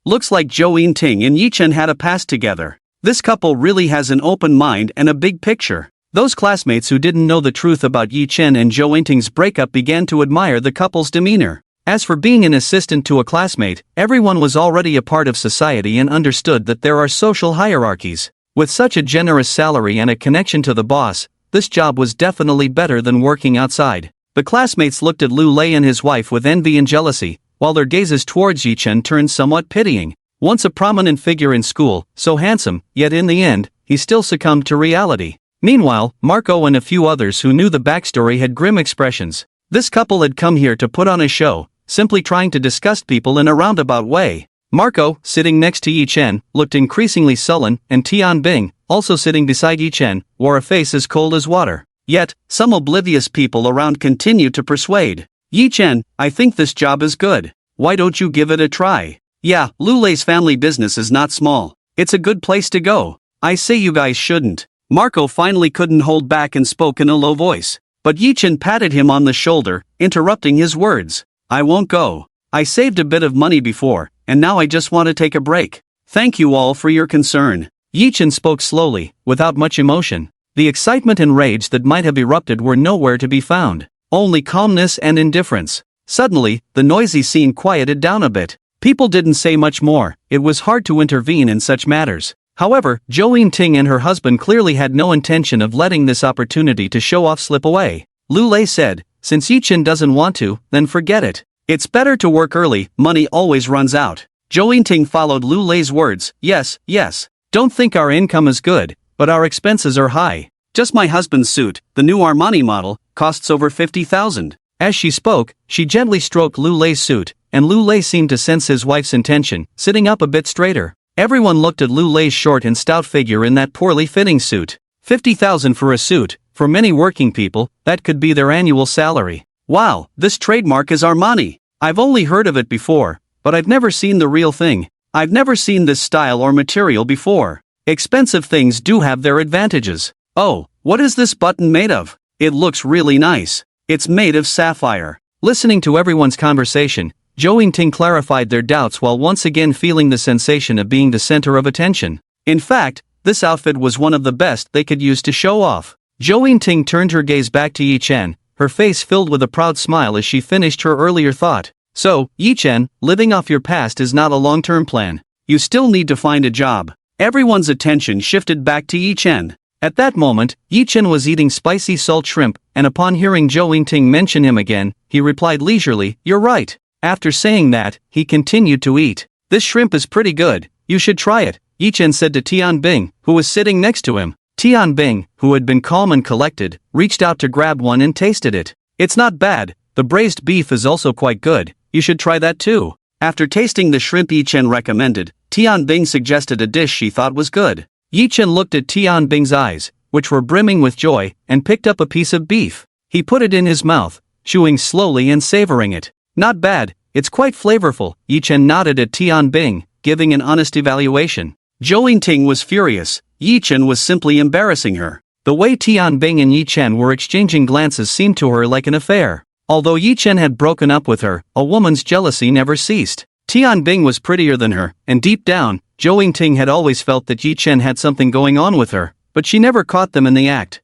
Looks like Zhou Yingting and Yi Chen had a past together. This couple really has an open mind and a big picture. Those classmates who didn't know the truth about Yi Chen and Zhou Yingting's breakup began to admire the couple's demeanor. As for being an assistant to a classmate, everyone was already a part of society and understood that there are social hierarchies. With such a generous salary and a connection to the boss, this job was definitely better than working outside. The classmates looked at Lu Lei and his wife with envy and jealousy, while their gazes towards Yi Chen turned somewhat pitying. Once a prominent figure in school, so handsome, yet in the end, he still succumbed to reality. Meanwhile, Marco and a few others who knew the backstory had grim expressions. This couple had come here to put on a show, simply trying to disgust people in a roundabout way. Marco, sitting next to Yi Chen, looked increasingly sullen, and Tian Bing, also sitting beside Yi Chen, wore a face as cold as water. Yet, some oblivious people around continued to persuade. Yi Chen, I think this job is good. Why don't you give it a try? Yeah, Lu Lei's family business is not small. It's a good place to go. I say you guys shouldn't. Marco finally couldn't hold back and spoke in a low voice. But Yi Chen patted him on the shoulder, interrupting his words. I won't go. I saved a bit of money before, and now I just want to take a break. Thank you all for your concern. Yi Chen spoke slowly, without much emotion. The excitement and rage that might have erupted were nowhere to be found. Only calmness and indifference. Suddenly, the noisy scene quieted down a bit. People didn't say much more. It was hard to intervene in such matters. However, Zhou Yingting and her husband clearly had no intention of letting this opportunity to show off slip away. Lu Lei said, since Yi Chen doesn't want to, then forget it. It's better to work early, money always runs out. Zhou Yingting followed Lu Lei's words, yes. Don't think our income is good, but our expenses are high. Just my husband's suit, the new Armani model, costs over 50,000. As she spoke, she gently stroked Lu Lei's suit, and Lu Lei seemed to sense his wife's intention, sitting up a bit straighter. Everyone looked at Lu Lei's short and stout figure in that poorly fitting suit. 50,000 for a suit, for many working people, that could be their annual salary. Wow, this trademark is Armani. I've only heard of it before, but I've never seen the real thing. I've never seen this style or material before. Expensive things do have their advantages. Oh, what is this button made of? It looks really nice. It's made of sapphire. Listening to everyone's conversation, Zhou Yingting clarified their doubts while once again feeling the sensation of being the center of attention. In fact, this outfit was one of the best they could use to show off. Zhou Yingting turned her gaze back to Yi Chen, her face filled with a proud smile as she finished her earlier thought. So, Yi Chen, living off your past is not a long-term plan. You still need to find a job. Everyone's attention shifted back to Yi Chen. At that moment, Yi Chen was eating spicy salt shrimp, and upon hearing Zhou Yingting mention him again, he replied leisurely, you're right. After saying that, he continued to eat. This shrimp is pretty good, you should try it, Yi Chen said to Tian Bing, who was sitting next to him. Tian Bing, who had been calm and collected, reached out to grab one and tasted it. It's not bad, the braised beef is also quite good, you should try that too. After tasting the shrimp Yi Chen recommended, Tian Bing suggested a dish she thought was good. Yi Chen looked at Tian Bing's eyes, which were brimming with joy, and picked up a piece of beef. He put it in his mouth, chewing slowly and savoring it. Not bad, it's quite flavorful, Yi Chen nodded at Tian Bing, giving an honest evaluation. Zhou Yingting was furious, Yi Chen was simply embarrassing her. The way Tianbing and Yi Chen were exchanging glances seemed to her like an affair. Although Yi Chen had broken up with her, a woman's jealousy never ceased. Tianbing was prettier than her, and deep down, Zhou Yingting had always felt that Yi Chen had something going on with her, but she never caught them in the act.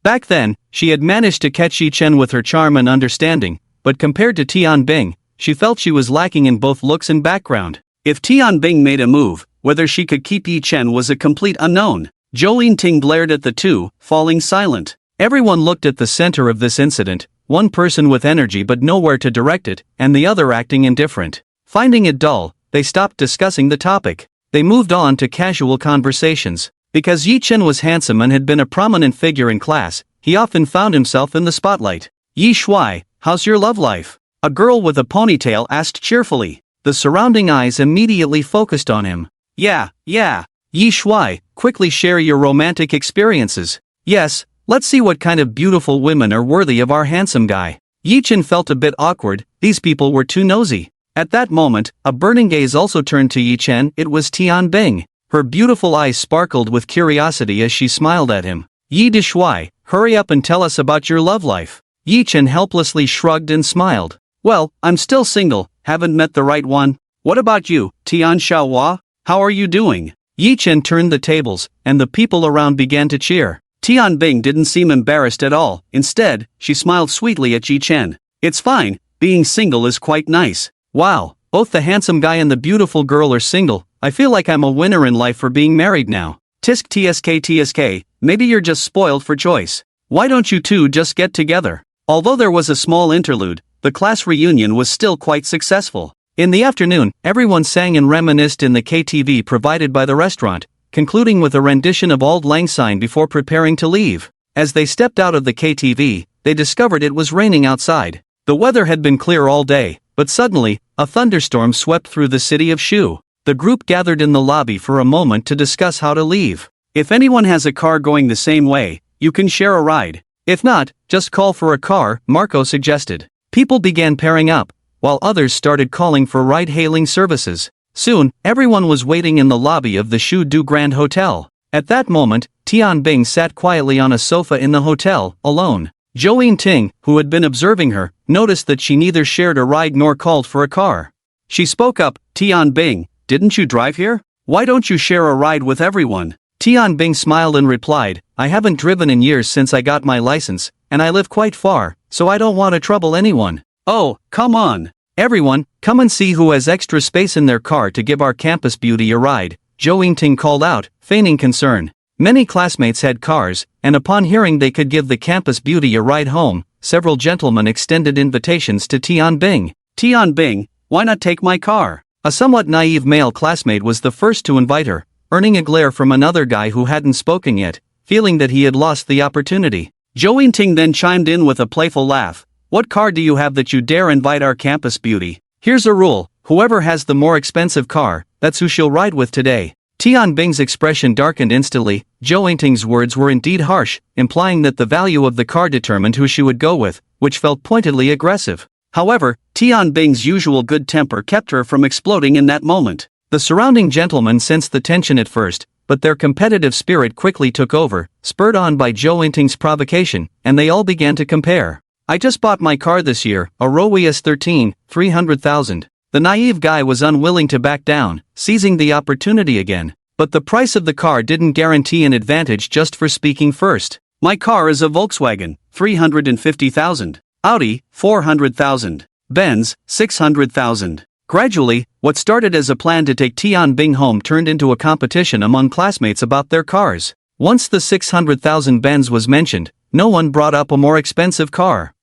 Back then, she had managed to catch Yi Chen with her charm and understanding, but compared to Tianbing, she felt she was lacking in both looks and background. If Tianbing made a move, whether she could keep Yi Chen was a complete unknown. Zhou Yingting glared at the two, falling silent. Everyone looked at the center of this incident, one person with energy but nowhere to direct it, and the other acting indifferent. Finding it dull, they stopped discussing the topic. They moved on to casual conversations. Because Yi Chen was handsome and had been a prominent figure in class, he often found himself in the spotlight. "Yi Shuai, how's your love life?" a girl with a ponytail asked cheerfully. The surrounding eyes immediately focused on him. Yeah. Yi Shuai, quickly share your romantic experiences. Yes, let's see what kind of beautiful women are worthy of our handsome guy. Yi Chen felt a bit awkward, these people were too nosy. At that moment, a burning gaze also turned to Yi Chen. It was Tianbing. Her beautiful eyes sparkled with curiosity as she smiled at him. Yi Shuai, hurry up and tell us about your love life. Yi Chen helplessly shrugged and smiled. Well, I'm still single, haven't met the right one. What about you, Tian Xiaohua? How are you doing? Yi Chen turned the tables, and the people around began to cheer. Tianbing didn't seem embarrassed at all. Instead, she smiled sweetly at Yi Chen. It's fine, being single is quite nice. Wow, both the handsome guy and the beautiful girl are single. I feel like I'm a winner in life for being married now. TSK, maybe you're just spoiled for choice. Why don't you two just get together? Although there was a small interlude, the class reunion was still quite successful. In the afternoon, everyone sang and reminisced in the KTV provided by the restaurant, concluding with a rendition of Auld Lang Syne before preparing to leave. As they stepped out of the KTV, they discovered it was raining outside. The weather had been clear all day, but suddenly, a thunderstorm swept through the city of Shu. The group gathered in the lobby for a moment to discuss how to leave. If anyone has a car going the same way, you can share a ride. If not, just call for a car, Marco suggested. People began pairing up, while others started calling for ride-hailing services. Soon, everyone was waiting in the lobby of the Shu Du Grand Hotel. At that moment, Tianbing sat quietly on a sofa in the hotel, alone. Zhou Yingting, who had been observing her, noticed that she neither shared a ride nor called for a car. She spoke up, Tianbing, didn't you drive here? Why don't you share a ride with everyone? Tianbing smiled and replied, I haven't driven in years since I got my license, and I live quite far, so I don't want to trouble anyone. Oh, come on. Everyone, come and see who has extra space in their car to give our campus beauty a ride, Zhou Yingting called out, feigning concern. Many classmates had cars, and upon hearing they could give the campus beauty a ride home, several gentlemen extended invitations to Tianbing. Tianbing, why not take my car? A somewhat naive male classmate was the first to invite her, earning a glare from another guy who hadn't spoken yet, feeling that he had lost the opportunity. Zhou Yingting then chimed in with a playful laugh. What car do you have that you dare invite our campus beauty? Here's a rule, whoever has the more expensive car, that's who she'll ride with today. Tianbing's expression darkened instantly. Zhou Yingting's words were indeed harsh, implying that the value of the car determined who she would go with, which felt pointedly aggressive. However, Tianbing's usual good temper kept her from exploding in that moment. The surrounding gentlemen sensed the tension at first, but their competitive spirit quickly took over, spurred on by Zhou Yingting's provocation, and they all began to compare. I just bought my car this year, a Rowe S13, 300,000. The naive guy was unwilling to back down, seizing the opportunity again. But the price of the car didn't guarantee an advantage just for speaking first. My car is a Volkswagen, 350,000. Audi, 400,000. Benz, 600,000. Gradually, what started as a plan to take Tianbing home turned into a competition among classmates about their cars. Once the 600,000 Benz was mentioned, no one brought up a more expensive car.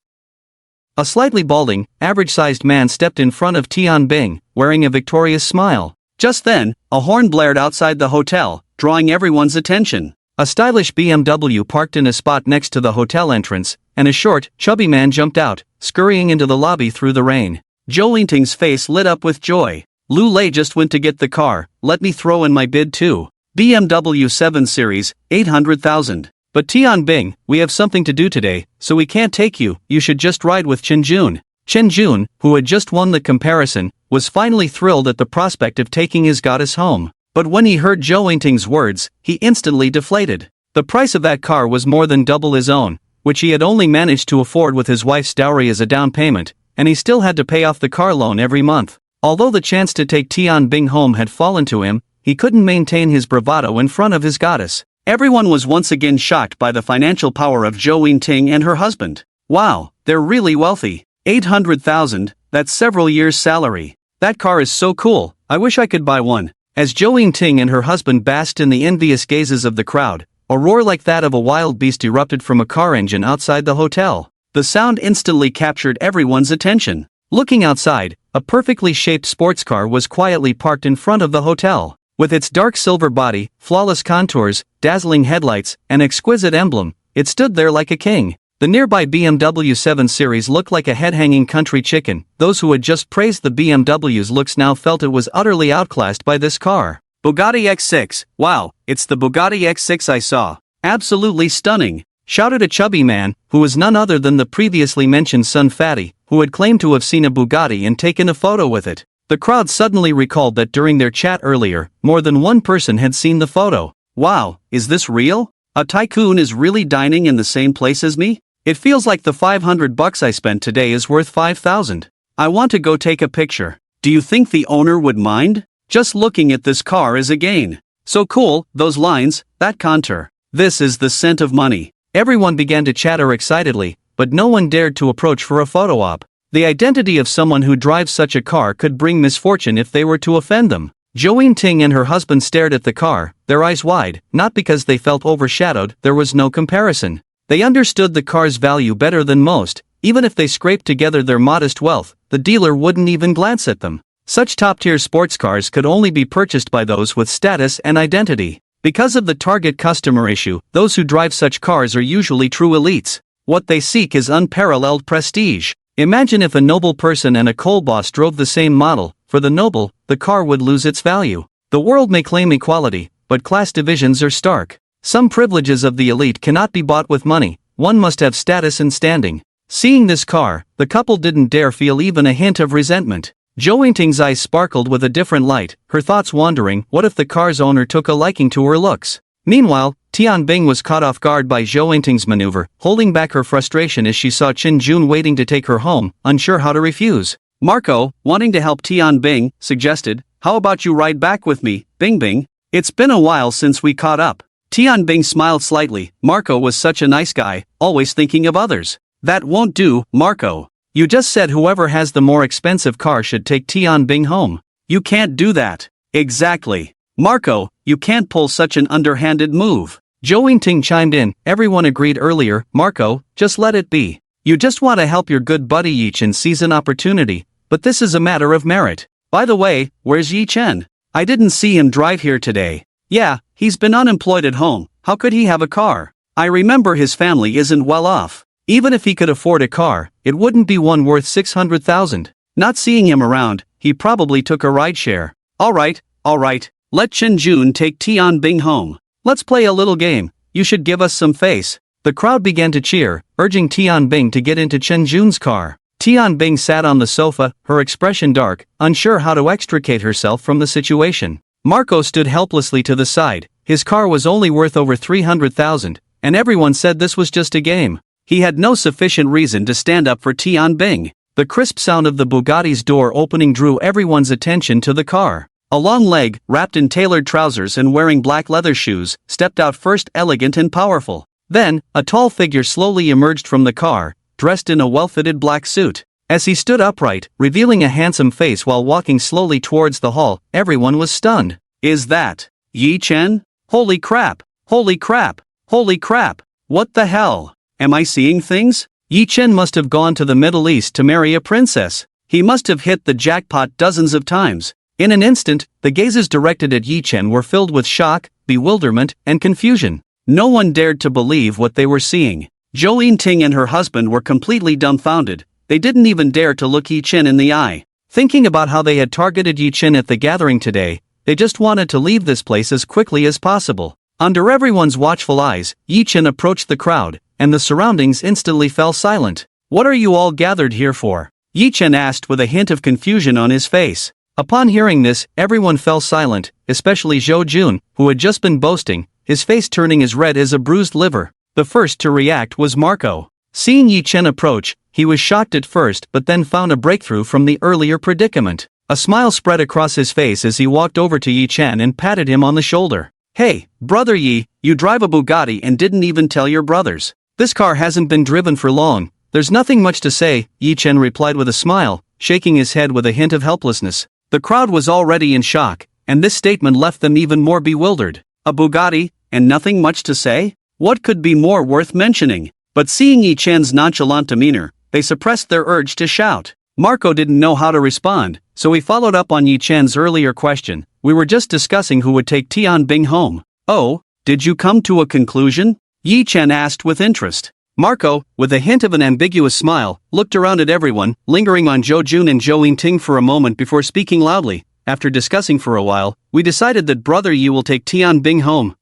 A slightly balding, average-sized man stepped in front of Tianbing, wearing a victorious smile. Just then, a horn blared outside the hotel, drawing everyone's attention. A stylish BMW parked in a spot next to the hotel entrance, and a short, chubby man jumped out, scurrying into the lobby through the rain. Zhou Yingting's face lit up with joy. Lu Lei just went to get the car, let me throw in my bid too. BMW 7 Series, 800,000. But Tianbing, we have something to do today, so we can't take you, you should just ride with Chen Jun. Chen Jun, who had just won the comparison, was finally thrilled at the prospect of taking his goddess home. But when he heard Zhou Yingting's words, he instantly deflated. The price of that car was more than double his own, which he had only managed to afford with his wife's dowry as a down payment, and he still had to pay off the car loan every month. Although the chance to take Tianbing home had fallen to him, he couldn't maintain his bravado in front of his goddess. Everyone was once again shocked by the financial power of Zhou Yingting and her husband. Wow, they're really wealthy. 800,000, that's several years' salary. That car is so cool, I wish I could buy one. As Zhou Yingting and her husband basked in the envious gazes of the crowd, a roar like that of a wild beast erupted from a car engine outside the hotel. The sound instantly captured everyone's attention. Looking outside, a perfectly shaped sports car was quietly parked in front of the hotel. With its dark silver body, flawless contours, dazzling headlights, and exquisite emblem, it stood there like a king. The nearby BMW 7 Series looked like a head-hanging country chicken. Those who had just praised the BMW's looks now felt it was utterly outclassed by this car. Bugatti X6, wow, it's the Bugatti X6 I saw. Absolutely stunning, shouted a chubby man, who was none other than the previously mentioned Sun Fatty, who had claimed to have seen a Bugatti and taken a photo with it. The crowd suddenly recalled that during their chat earlier, more than one person had seen the photo. Wow, is this real? A tycoon is really dining in the same place as me? It feels like the $500 I spent today is worth 5,000. I want to go take a picture. Do you think the owner would mind? Just looking at this car is a gain. So cool, those lines, that contour. This is the scent of money. Everyone began to chatter excitedly, but no one dared to approach for a photo op. The identity of someone who drives such a car could bring misfortune if they were to offend them. Zhou Yingting and her husband stared at the car, their eyes wide, not because they felt overshadowed, there was no comparison. They understood the car's value better than most. Even if they scraped together their modest wealth, the dealer wouldn't even glance at them. Such top-tier sports cars could only be purchased by those with status and identity. Because of the target customer issue, those who drive such cars are usually true elites. What they seek is unparalleled prestige. Imagine if a noble person and a coal boss drove the same model. For the noble, the car would lose its value. The world may claim equality, but class divisions are stark. Some privileges of the elite cannot be bought with money. One must have status and standing. Seeing this car, the couple didn't dare feel even a hint of resentment. Zhou Yingting's eyes sparkled with a different light, her thoughts wandering, what if the car's owner took a liking to her looks? Meanwhile, Tianbing was caught off guard by Zhou Yingting's maneuver, holding back her frustration as she saw Qin Jun waiting to take her home, unsure how to refuse. Marco, wanting to help Tianbing, suggested, how about you ride back with me, Bing Bing? It's been a while since we caught up. Tianbing smiled slightly. Marco was such a nice guy, always thinking of others. That won't do, Marco. You just said whoever has the more expensive car should take Tianbing home. You can't do that. Exactly. Marco, you can't pull such an underhanded move. Zhou Yingting chimed in. Everyone agreed earlier. Marco, just let it be. You just want to help your good buddy Yi Chen seize an opportunity, but this is a matter of merit. By the way, where's Yi Chen? I didn't see him drive here today. Yeah, he's been unemployed at home. How could he have a car? I remember his family isn't well off. Even if he could afford a car, it wouldn't be one worth 600,000. Not seeing him around, he probably took a rideshare. Alright, let Qin Jun take Tianbing home. Let's play a little game. You should give us some face. The crowd began to cheer, urging Tianbing to get into Qin Jun's car. Tianbing sat on the sofa, her expression dark, unsure how to extricate herself from the situation. Marco stood helplessly to the side. His car was only worth over 300,000, and everyone said this was just a game. He had no sufficient reason to stand up for Tianbing. The crisp sound of the Bugatti's door opening drew everyone's attention to the car. A long leg, wrapped in tailored trousers and wearing black leather shoes, stepped out first, elegant and powerful. Then, a tall figure slowly emerged from the car, dressed in a well-fitted black suit. As he stood upright, revealing a handsome face while walking slowly towards the hall, everyone was stunned. Is that Yi Chen? Holy crap! Holy crap! Holy crap! What the hell? Am I seeing things? Yi Chen must have gone to the Middle East to marry a princess. He must have hit the jackpot dozens of times. In an instant, the gazes directed at Yi Chen were filled with shock, bewilderment, and confusion. No one dared to believe what they were seeing. Zhou Yingting and her husband were completely dumbfounded. They didn't even dare to look Yi Chen in the eye. Thinking about how they had targeted Yi Chen at the gathering today, they just wanted to leave this place as quickly as possible. Under everyone's watchful eyes, Yi Chen approached the crowd, and the surroundings instantly fell silent. What are you all gathered here for? Yi Chen asked with a hint of confusion on his face. Upon hearing this, everyone fell silent, especially Zhou Jun, who had just been boasting, his face turning as red as a bruised liver. The first to react was Marco. Seeing Yi Chen approach, he was shocked at first but then found a breakthrough from the earlier predicament. A smile spread across his face as he walked over to Yi Chen and patted him on the shoulder. "Hey, brother Yi, you drive a Bugatti and didn't even tell your brothers. This car hasn't been driven for long." "There's nothing much to say," Yi Chen replied with a smile, shaking his head with a hint of helplessness. The crowd was already in shock, and this statement left them even more bewildered. A Bugatti, and nothing much to say? What could be more worth mentioning? But seeing Yi Chen's nonchalant demeanor, they suppressed their urge to shout. Marco didn't know how to respond, so he followed up on Yi Chen's earlier question. "We were just discussing who would take Tianbing home." "Oh, did you come to a conclusion?" Yi Chen asked with interest. Marco, with a hint of an ambiguous smile, looked around at everyone, lingering on Zhou Jun and Zhou Yingting for a moment before speaking loudly. "After discussing for a while, we decided that brother Yi will take Tianbing home."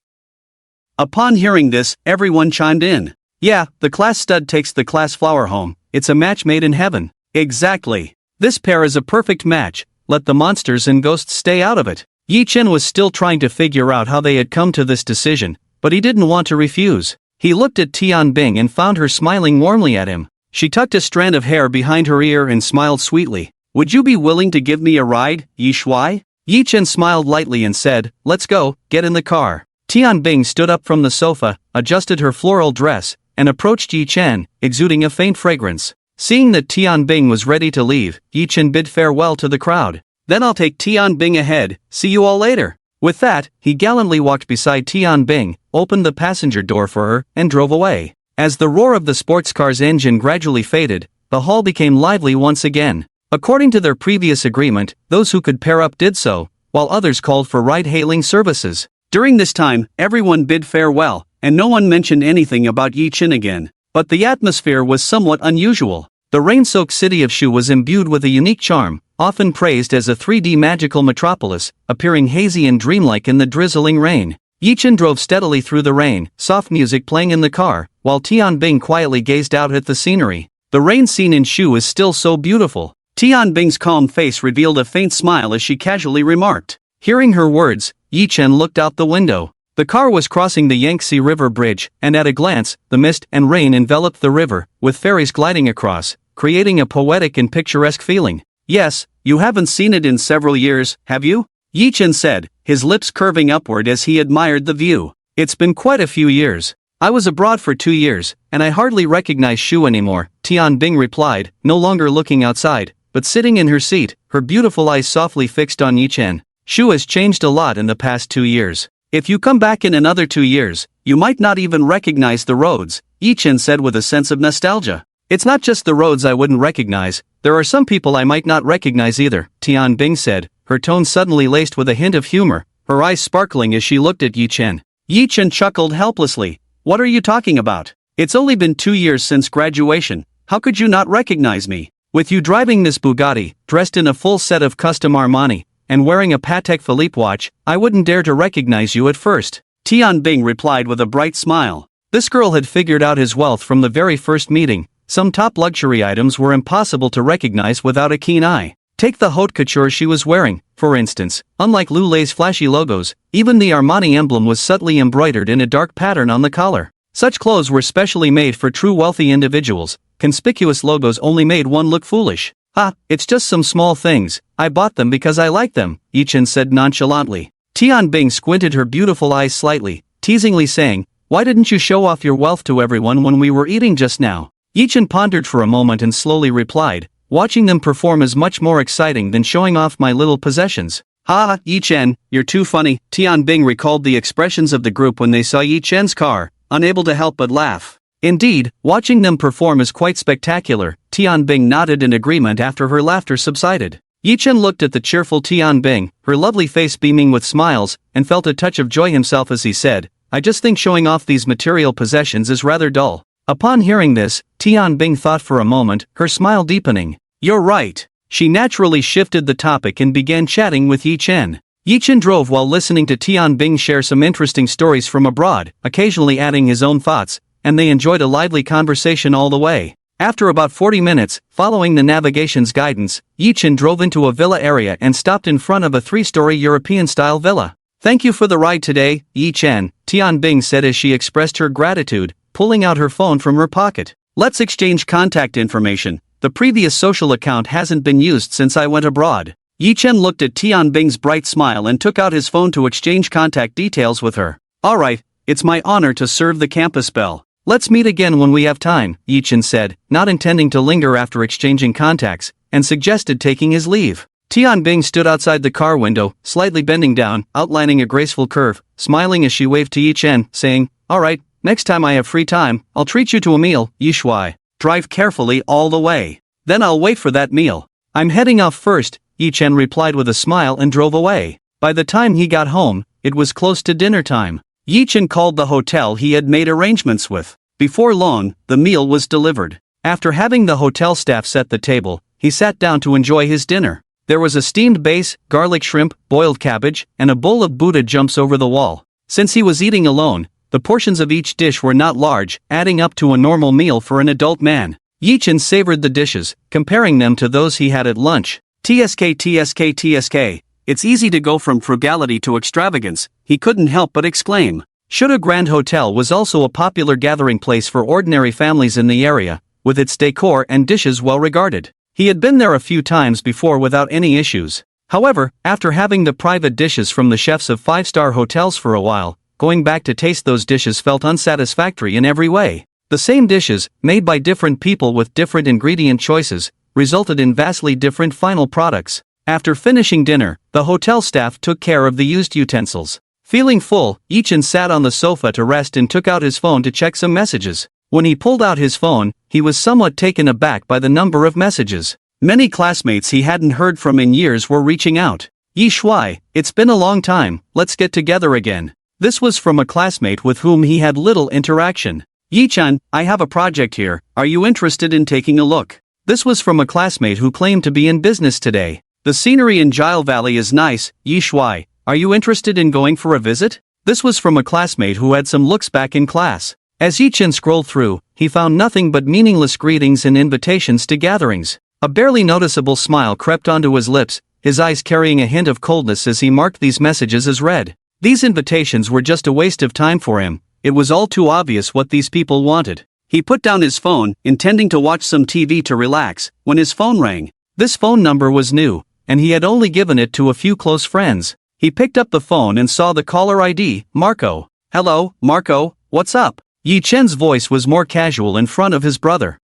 Upon hearing this, everyone chimed in. "Yeah, the class stud takes the class flower home. It's a match made in heaven." "Exactly. This pair is a perfect match. Let the monsters and ghosts stay out of it." Yi Chen was still trying to figure out how they had come to this decision, but he didn't want to refuse. He looked at Tianbing and found her smiling warmly at him. She tucked a strand of hair behind her ear and smiled sweetly. "Would you be willing to give me a ride, Yi Shuai?" Yi Chen smiled lightly and said, "Let's go, get in the car." Tianbing stood up from the sofa, adjusted her floral dress, and approached Yi Chen, exuding a faint fragrance. Seeing that Tianbing was ready to leave, Yi Chen bid farewell to the crowd. "Then I'll take Tianbing ahead, see you all later." With that, he gallantly walked beside Tianbing, opened the passenger door for her, and drove away. As the roar of the sports car's engine gradually faded, the hall became lively once again. According to their previous agreement, those who could pair up did so, while others called for ride-hailing services. During this time, everyone bid farewell, and no one mentioned anything about Yi Chen again. But the atmosphere was somewhat unusual. The rain-soaked city of Shu was imbued with a unique charm, often praised as a 3D magical metropolis, appearing hazy and dreamlike in the drizzling rain. Yi Chen drove steadily through the rain, soft music playing in the car, while Tianbing quietly gazed out at the scenery. The rain scene in Shu is still so beautiful. Tianbing's calm face revealed a faint smile as she casually remarked. Hearing her words, Yi Chen looked out the window. The car was crossing the Yangtze River Bridge, and at a glance, the mist and rain enveloped the river, with ferries gliding across, creating a poetic and picturesque feeling. "Yes, you haven't seen it in several years, have you?" Yi Chen said, his lips curving upward as he admired the view. "It's been quite a few years. I was abroad for 2 years, and I hardly recognize Shu anymore," Tianbing replied, no longer looking outside, but sitting in her seat, her beautiful eyes softly fixed on Yi Chen. "Shu has changed a lot in the past 2 years. If you come back in another 2 years, you might not even recognize the roads," Yi Chen said with a sense of nostalgia. "It's not just the roads I wouldn't recognize, there are some people I might not recognize either," Tianbing said, her tone suddenly laced with a hint of humor, her eyes sparkling as she looked at Yi Chen. Yi Chen chuckled helplessly. "What are you talking about? It's only been 2 years since graduation, how could you not recognize me? With you driving this Bugatti, dressed in a full set of custom Armani, and wearing a Patek Philippe watch, I wouldn't dare to recognize you at first," Tianbing replied with a bright smile. This girl had figured out his wealth from the very first meeting. Some top luxury items were impossible to recognize without a keen eye. Take the haute couture she was wearing, for instance. Unlike Lulay's flashy logos, even the Armani emblem was subtly embroidered in a dark pattern on the collar. Such clothes were specially made for true wealthy individuals. Conspicuous logos only made one look foolish. "Ah, it's just some small things, I bought them because I like them," Yi Chen said nonchalantly. Tianbing squinted her beautiful eyes slightly, teasingly saying, "Why didn't you show off your wealth to everyone when we were eating just now?" Yi Chen pondered for a moment and slowly replied, "Watching them perform is much more exciting than showing off my little possessions." "Ha, Yi Chen, you're too funny." Tianbing recalled the expressions of the group when they saw Yi Chen's car, unable to help but laugh. Indeed, watching them perform is quite spectacular. Tianbing nodded in agreement after her laughter subsided. Yi Chen looked at the cheerful Tianbing, her lovely face beaming with smiles, and felt a touch of joy himself as he said, "I just think showing off these material possessions is rather dull." Upon hearing this, Tianbing thought for a moment, her smile deepening. "You're right." She naturally shifted the topic and began chatting with Yi Chen. Yi Chen drove while listening to Tianbing share some interesting stories from abroad, occasionally adding his own thoughts, and they enjoyed a lively conversation all the way. After about 40 minutes, following the navigation's guidance, Yi Chen drove into a villa area and stopped in front of a 3-story European-style villa. "Thank you for the ride today, Yi Chen," Tianbing said as she expressed her gratitude, pulling out her phone from her pocket. Let's exchange contact information. The previous social account hasn't been used since I went abroad. Yi Chen looked at Tianbing's bright smile and took out his phone to exchange contact details with her. Alright, it's my honor to serve the campus bell. Let's meet again when we have time, Yi Chen said, not intending to linger after exchanging contacts, and suggested taking his leave. Tianbing stood outside the car window, slightly bending down, outlining a graceful curve, smiling as she waved to Yi Chen, saying, Alright, next time I have free time, I'll treat you to a meal, Yi Shuai. Drive carefully all the way. Then I'll wait for that meal. I'm heading off first, Yi Chen replied with a smile and drove away. By the time he got home, it was close to dinner time. Yi Chen called the hotel he had made arrangements with. Before long, the meal was delivered. After having the hotel staff set the table, he sat down to enjoy his dinner. There was a steamed base, garlic shrimp, boiled cabbage, and a bowl of Buddha jumps over the wall. Since he was eating alone, the portions of each dish were not large, adding up to a normal meal for an adult man. Yi Chen savored the dishes, comparing them to those he had at lunch. TSK. It's easy to go from frugality to extravagance, he couldn't help but exclaim. Shuda Grand Hotel was also a popular gathering place for ordinary families in the area, with its decor and dishes well regarded. He had been there a few times before without any issues. However, after having the private dishes from the chefs of five-star hotels for a while, going back to taste those dishes felt unsatisfactory in every way. The same dishes, made by different people with different ingredient choices, resulted in vastly different final products. After finishing dinner, the hotel staff took care of the used utensils. Feeling full, Yi Chen sat on the sofa to rest and took out his phone to check some messages. When he pulled out his phone, he was somewhat taken aback by the number of messages. Many classmates he hadn't heard from in years were reaching out. Yi Shuai, it's been a long time, let's get together again. This was from a classmate with whom he had little interaction. Yi Chen, I have a project here, are you interested in taking a look? This was from a classmate who claimed to be in business today. The scenery in Jile Valley is nice, Yi Shuai, are you interested in going for a visit? This was from a classmate who had some looks back in class. As Yi Chen scrolled through, he found nothing but meaningless greetings and invitations to gatherings. A barely noticeable smile crept onto his lips, his eyes carrying a hint of coldness as he marked these messages as read. These invitations were just a waste of time for him, it was all too obvious what these people wanted. He put down his phone, intending to watch some TV to relax, when his phone rang. This phone number was new, and he had only given it to a few close friends. He picked up the phone and saw the caller ID, Marco. Hello, Marco, what's up? Yi Chen's voice was more casual in front of his brother.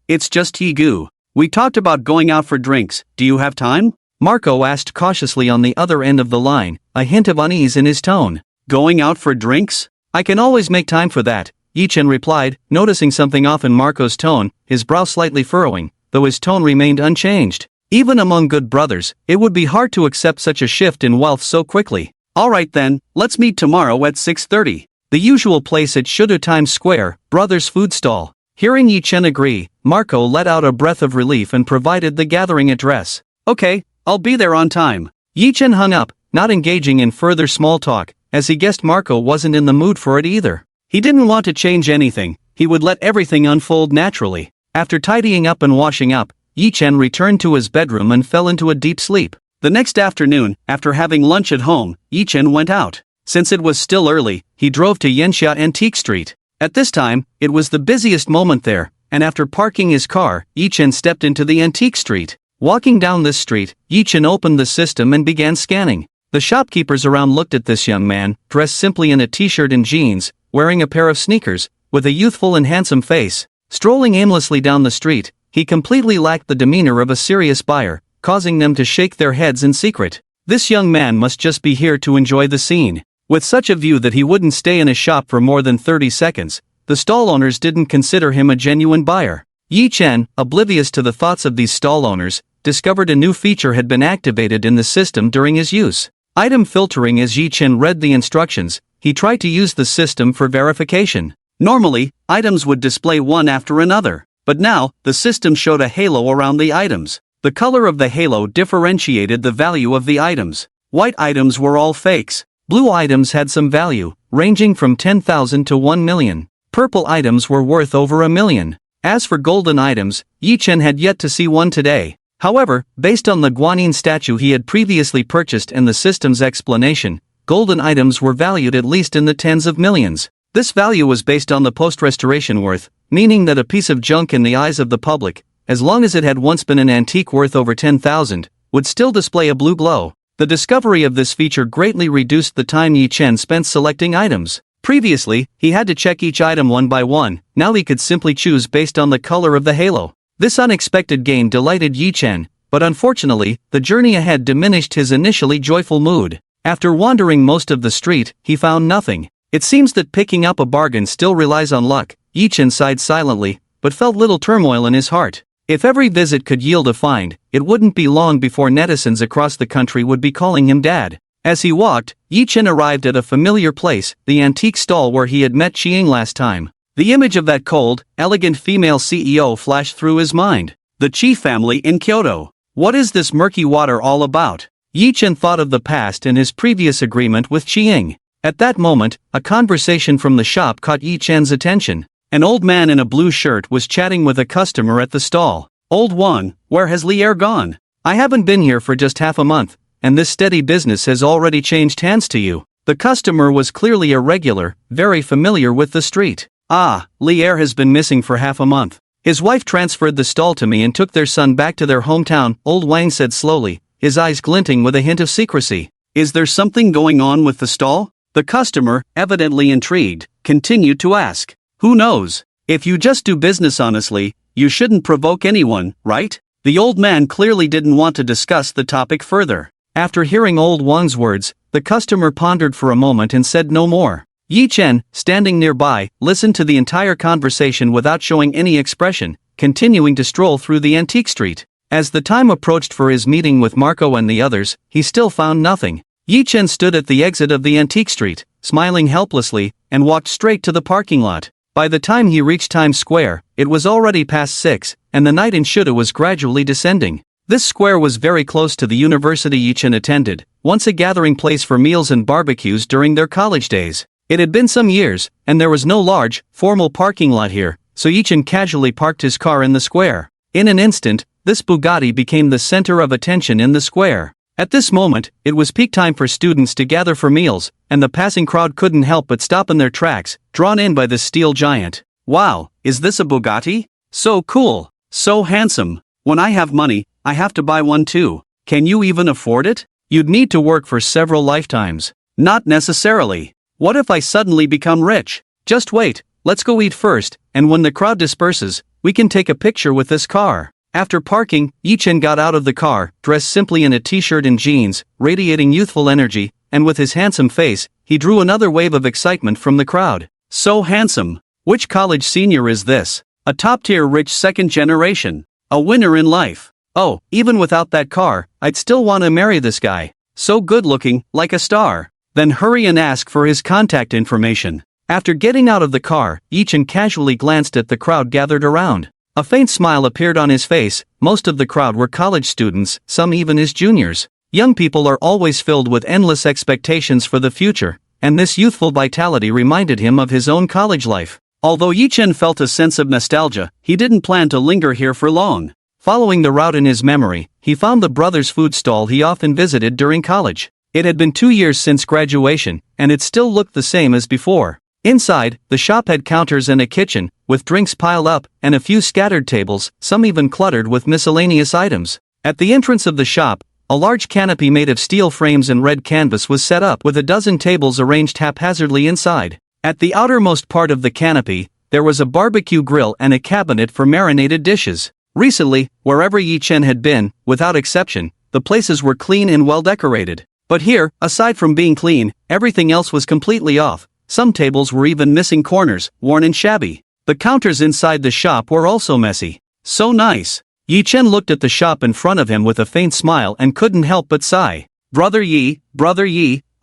It's just Yigu. We talked about going out for drinks, do you have time? Marco asked cautiously on the other end of the line, a hint of unease in his tone. Going out for drinks? I can always make time for that, Yi Chen replied, noticing something off in Marco's tone, his brow slightly furrowing, though his tone remained unchanged. Even among good brothers, it would be hard to accept such a shift in wealth so quickly. Alright then, let's meet tomorrow at 6:30. The usual place at Shudu Times Square, Brothers Food Stall. Hearing Yi Chen agree, Marco let out a breath of relief and provided the gathering address. Okay, I'll be there on time. Yi Chen hung up, not engaging in further small talk, as he guessed Marco wasn't in the mood for it either. He didn't want to change anything, he would let everything unfold naturally. After tidying up and washing up, Yi Chen returned to his bedroom and fell into a deep sleep. The next afternoon, after having lunch at home, Yi Chen went out. Since it was still early, he drove to Yanxia Antique Street. At this time, it was the busiest moment there, and after parking his car, Yi Chen stepped into the Antique Street. Walking down this street, Yi Chen opened the system and began scanning. The shopkeepers around looked at this young man, dressed simply in a t-shirt and jeans, wearing a pair of sneakers, with a youthful and handsome face. Strolling aimlessly down the street, he completely lacked the demeanor of a serious buyer, causing them to shake their heads in secret. This young man must just be here to enjoy the scene. With such a view that he wouldn't stay in a shop for more than 30 seconds, the stall owners didn't consider him a genuine buyer. Yi Chen, oblivious to the thoughts of these stall owners, discovered a new feature had been activated in the system during his use. Item filtering. As Yi Chen read the instructions, he tried to use the system for verification. Normally, items would display one after another, but now, the system showed a halo around the items. The color of the halo differentiated the value of the items. White items were all fakes. Blue items had some value, ranging from 10,000 to 1 million. Purple items were worth over 1 million. As for golden items, Yi Chen had yet to see one today. However, based on the Guanyin statue he had previously purchased and the system's explanation, golden items were valued at least in the tens of millions. This value was based on the post-restoration worth, meaning that a piece of junk in the eyes of the public, as long as it had once been an antique worth over 10,000, would still display a blue glow. The discovery of this feature greatly reduced the time Yi Chen spent selecting items. Previously, he had to check each item one by one, now he could simply choose based on the color of the halo. This unexpected gain delighted Yi Chen, but unfortunately, the journey ahead diminished his initially joyful mood. After wandering most of the street, he found nothing. It seems that picking up a bargain still relies on luck. Yi Chen sighed silently, but felt little turmoil in his heart. If every visit could yield a find, it wouldn't be long before netizens across the country would be calling him dad. As he walked, Yi Chen arrived at a familiar place, the antique stall where he had met Qiang last time. The image of that cold, elegant female CEO flashed through his mind. The Qi family in Kyoto. What is this murky water all about? Yi Chen thought of the past and his previous agreement with Qiang. At that moment, a conversation from the shop caught Yi Chen's attention. An old man in a blue shirt was chatting with a customer at the stall. Old one, where has Lier gone? I haven't been here for just half a month, and this steady business has already changed hands to you. The customer was clearly a regular, very familiar with the street. Ah, Lier has been missing for half a month. His wife transferred the stall to me and took their son back to their hometown, old Wang said slowly, his eyes glinting with a hint of secrecy. Is there something going on with the stall? The customer, evidently intrigued, continued to ask. Who knows? If you just do business honestly, you shouldn't provoke anyone, right? The old man clearly didn't want to discuss the topic further. After hearing old Wang's words, the customer pondered for a moment and said no more. Yi Chen, standing nearby, listened to the entire conversation without showing any expression, continuing to stroll through the antique street. As the time approached for his meeting with Marco and the others, he still found nothing. Yi Chen stood at the exit of the antique street, smiling helplessly, and walked straight to the parking lot. By the time he reached Times Square, it was already past 6, and the night in Shuda was gradually descending. This square was very close to the university Yi Chen attended, once a gathering place for meals and barbecues during their college days. It had been some years, and there was no large, formal parking lot here, so Yi Chen casually parked his car in the square. In an instant, this Bugatti became the center of attention in the square. At this moment, it was peak time for students to gather for meals, and the passing crowd couldn't help but stop in their tracks, drawn in by this steel giant. Wow, is this a Bugatti? So cool, so handsome. When I have money, I have to buy one too. Can you even afford it? You'd need to work for several lifetimes. Not necessarily. What if I suddenly become rich? Just wait, let's go eat first, and when the crowd disperses, we can take a picture with this car. After parking, Yi Chen got out of the car, dressed simply in a t-shirt and jeans, radiating youthful energy, and with his handsome face, he drew another wave of excitement from the crowd. So handsome. Which college senior is this? A top-tier rich second generation. A winner in life. Oh, even without that car, I'd still want to marry this guy. So good-looking, like a star. Then hurry and ask for his contact information. After getting out of the car, Yi Chen casually glanced at the crowd gathered around. A faint smile appeared on his face. Most of the crowd were college students, some even his juniors. Young people are always filled with endless expectations for the future, and this youthful vitality reminded him of his own college life. Although Yi Chen felt a sense of nostalgia, he didn't plan to linger here for long. Following the route in his memory, he found the brothers' food stall he often visited during college. It had been 2 years since graduation, and it still looked the same as before. Inside, the shop had counters and a kitchen, with drinks piled up, and a few scattered tables, some even cluttered with miscellaneous items. At the entrance of the shop, a large canopy made of steel frames and red canvas was set up with a dozen tables arranged haphazardly inside. At the outermost part of the canopy, there was a barbecue grill and a cabinet for marinated dishes. Recently, wherever Yi Chen had been, without exception, the places were clean and well decorated. But here, aside from being clean, everything else was completely off. Some tables were even missing corners, worn and shabby. The counters inside the shop were also messy. So nice. Yi Chen looked at the shop in front of him with a faint smile and couldn't help but sigh. Brother Yi,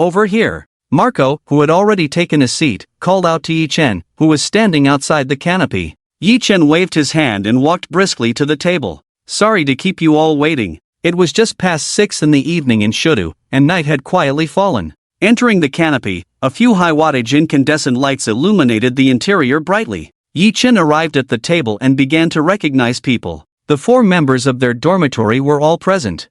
over here. Marco, who had already taken a seat, called out to Yi Chen, who was standing outside the canopy. Yi Chen waved his hand and walked briskly to the table. Sorry to keep you all waiting. It was just past 6 in the evening in Shudu, and night had quietly fallen. Entering the canopy, a few high-wattage incandescent lights illuminated the interior brightly. Yi Chen arrived at the table and began to recognize people. The 4 members of their dormitory were all present.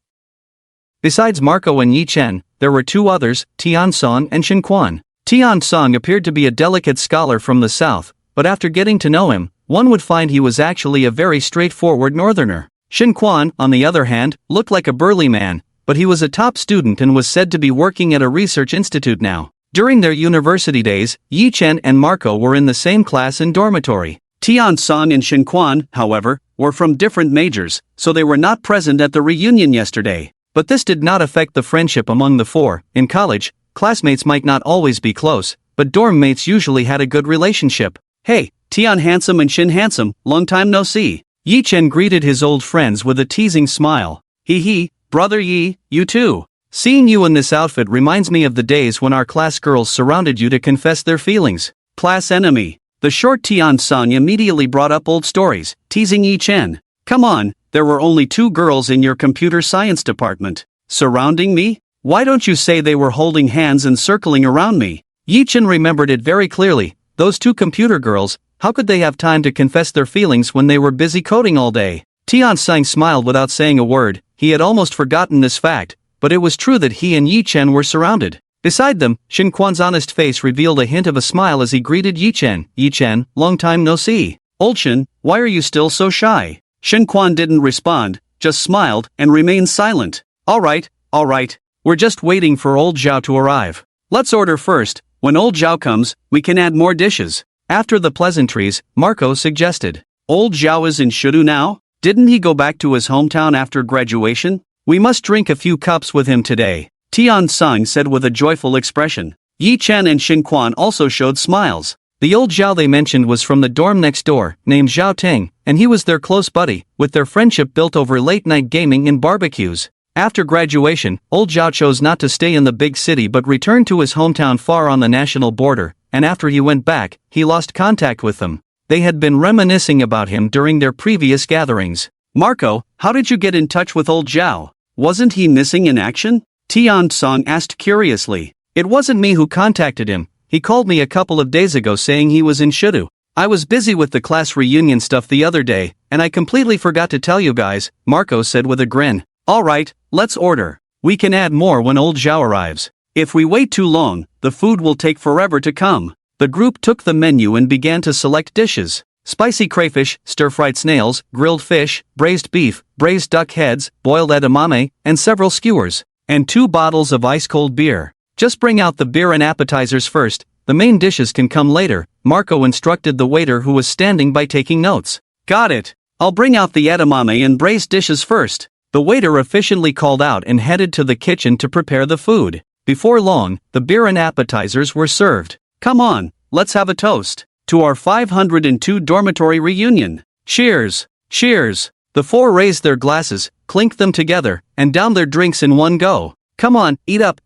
Besides Marco and Yi Chen, there were two others, Tian Song and Shin Quan. Tian Song appeared to be a delicate scholar from the south, but after getting to know him, one would find he was actually a very straightforward northerner. Shin Quan, on the other hand, looked like a burly man, but he was a top student and was said to be working at a research institute now. During their university days, Yi Chen and Marco were in the same class and dormitory. Tian Song and Shin Quan, however, were from different majors, so they were not present at the reunion yesterday. But this did not affect the friendship among the four. In college, classmates might not always be close, but dorm mates usually had a good relationship. Hey, Tian handsome and Shin handsome, long time no see. Yi Chen greeted his old friends with a teasing smile. Hee, brother Yi, you too. Seeing you in this outfit reminds me of the days when our class girls surrounded you to confess their feelings. Class enemy. The short Tian Song immediately brought up old stories, teasing Yi Chen. Come on, there were only 2 girls in your computer science department. Surrounding me? Why don't you say they were holding hands and circling around me? Yi Chen remembered it very clearly. Those 2 computer girls, how could they have time to confess their feelings when they were busy coding all day? Tian Song smiled without saying a word. He had almost forgotten this fact, but it was true that he and Yi Chen were surrounded. Beside them, Shin Quan's honest face revealed a hint of a smile as he greeted Yi Chen. Yi Chen, long time no see. Old Shin, why are you still so shy? Shin Quan didn't respond, just smiled and remained silent. Alright, we're just waiting for old Zhao to arrive. Let's order first. When old Zhao comes, we can add more dishes. After the pleasantries, Marco suggested. Old Zhao is in Shudu now? Didn't he go back to his hometown after graduation? We must drink a few cups with him today, Tian Song said with a joyful expression. Yi Chen and Shin Quan also showed smiles. The old Zhao they mentioned was from the dorm next door, named Zhao Ting, and he was their close buddy, with their friendship built over late-night gaming and barbecues. After graduation, old Zhao chose not to stay in the big city but returned to his hometown far on the national border, and after he went back, he lost contact with them. They had been reminiscing about him during their previous gatherings. Marco, how did you get in touch with old Zhao? Wasn't he missing in action? Tian Song asked curiously. It wasn't me who contacted him. He called me a couple of days ago saying he was in Shudu. I was busy with the class reunion stuff the other day, and I completely forgot to tell you guys, Marco said with a grin. Alright, let's order. We can add more when old Zhao arrives. If we wait too long, the food will take forever to come. The group took the menu and began to select dishes. Spicy crayfish, stir-fried snails, grilled fish, braised beef, braised duck heads, boiled edamame, and several skewers. And 2 bottles of ice-cold beer. Just bring out the beer and appetizers first, the main dishes can come later, Marco instructed the waiter who was standing by taking notes. Got it. I'll bring out the edamame and braised dishes first. The waiter efficiently called out and headed to the kitchen to prepare the food. Before long, the beer and appetizers were served. Come on, let's have a toast to our 502 dormitory reunion. Cheers! Cheers! The 4 raised their glasses, clinked them together, and downed their drinks in one go. Come on, eat up,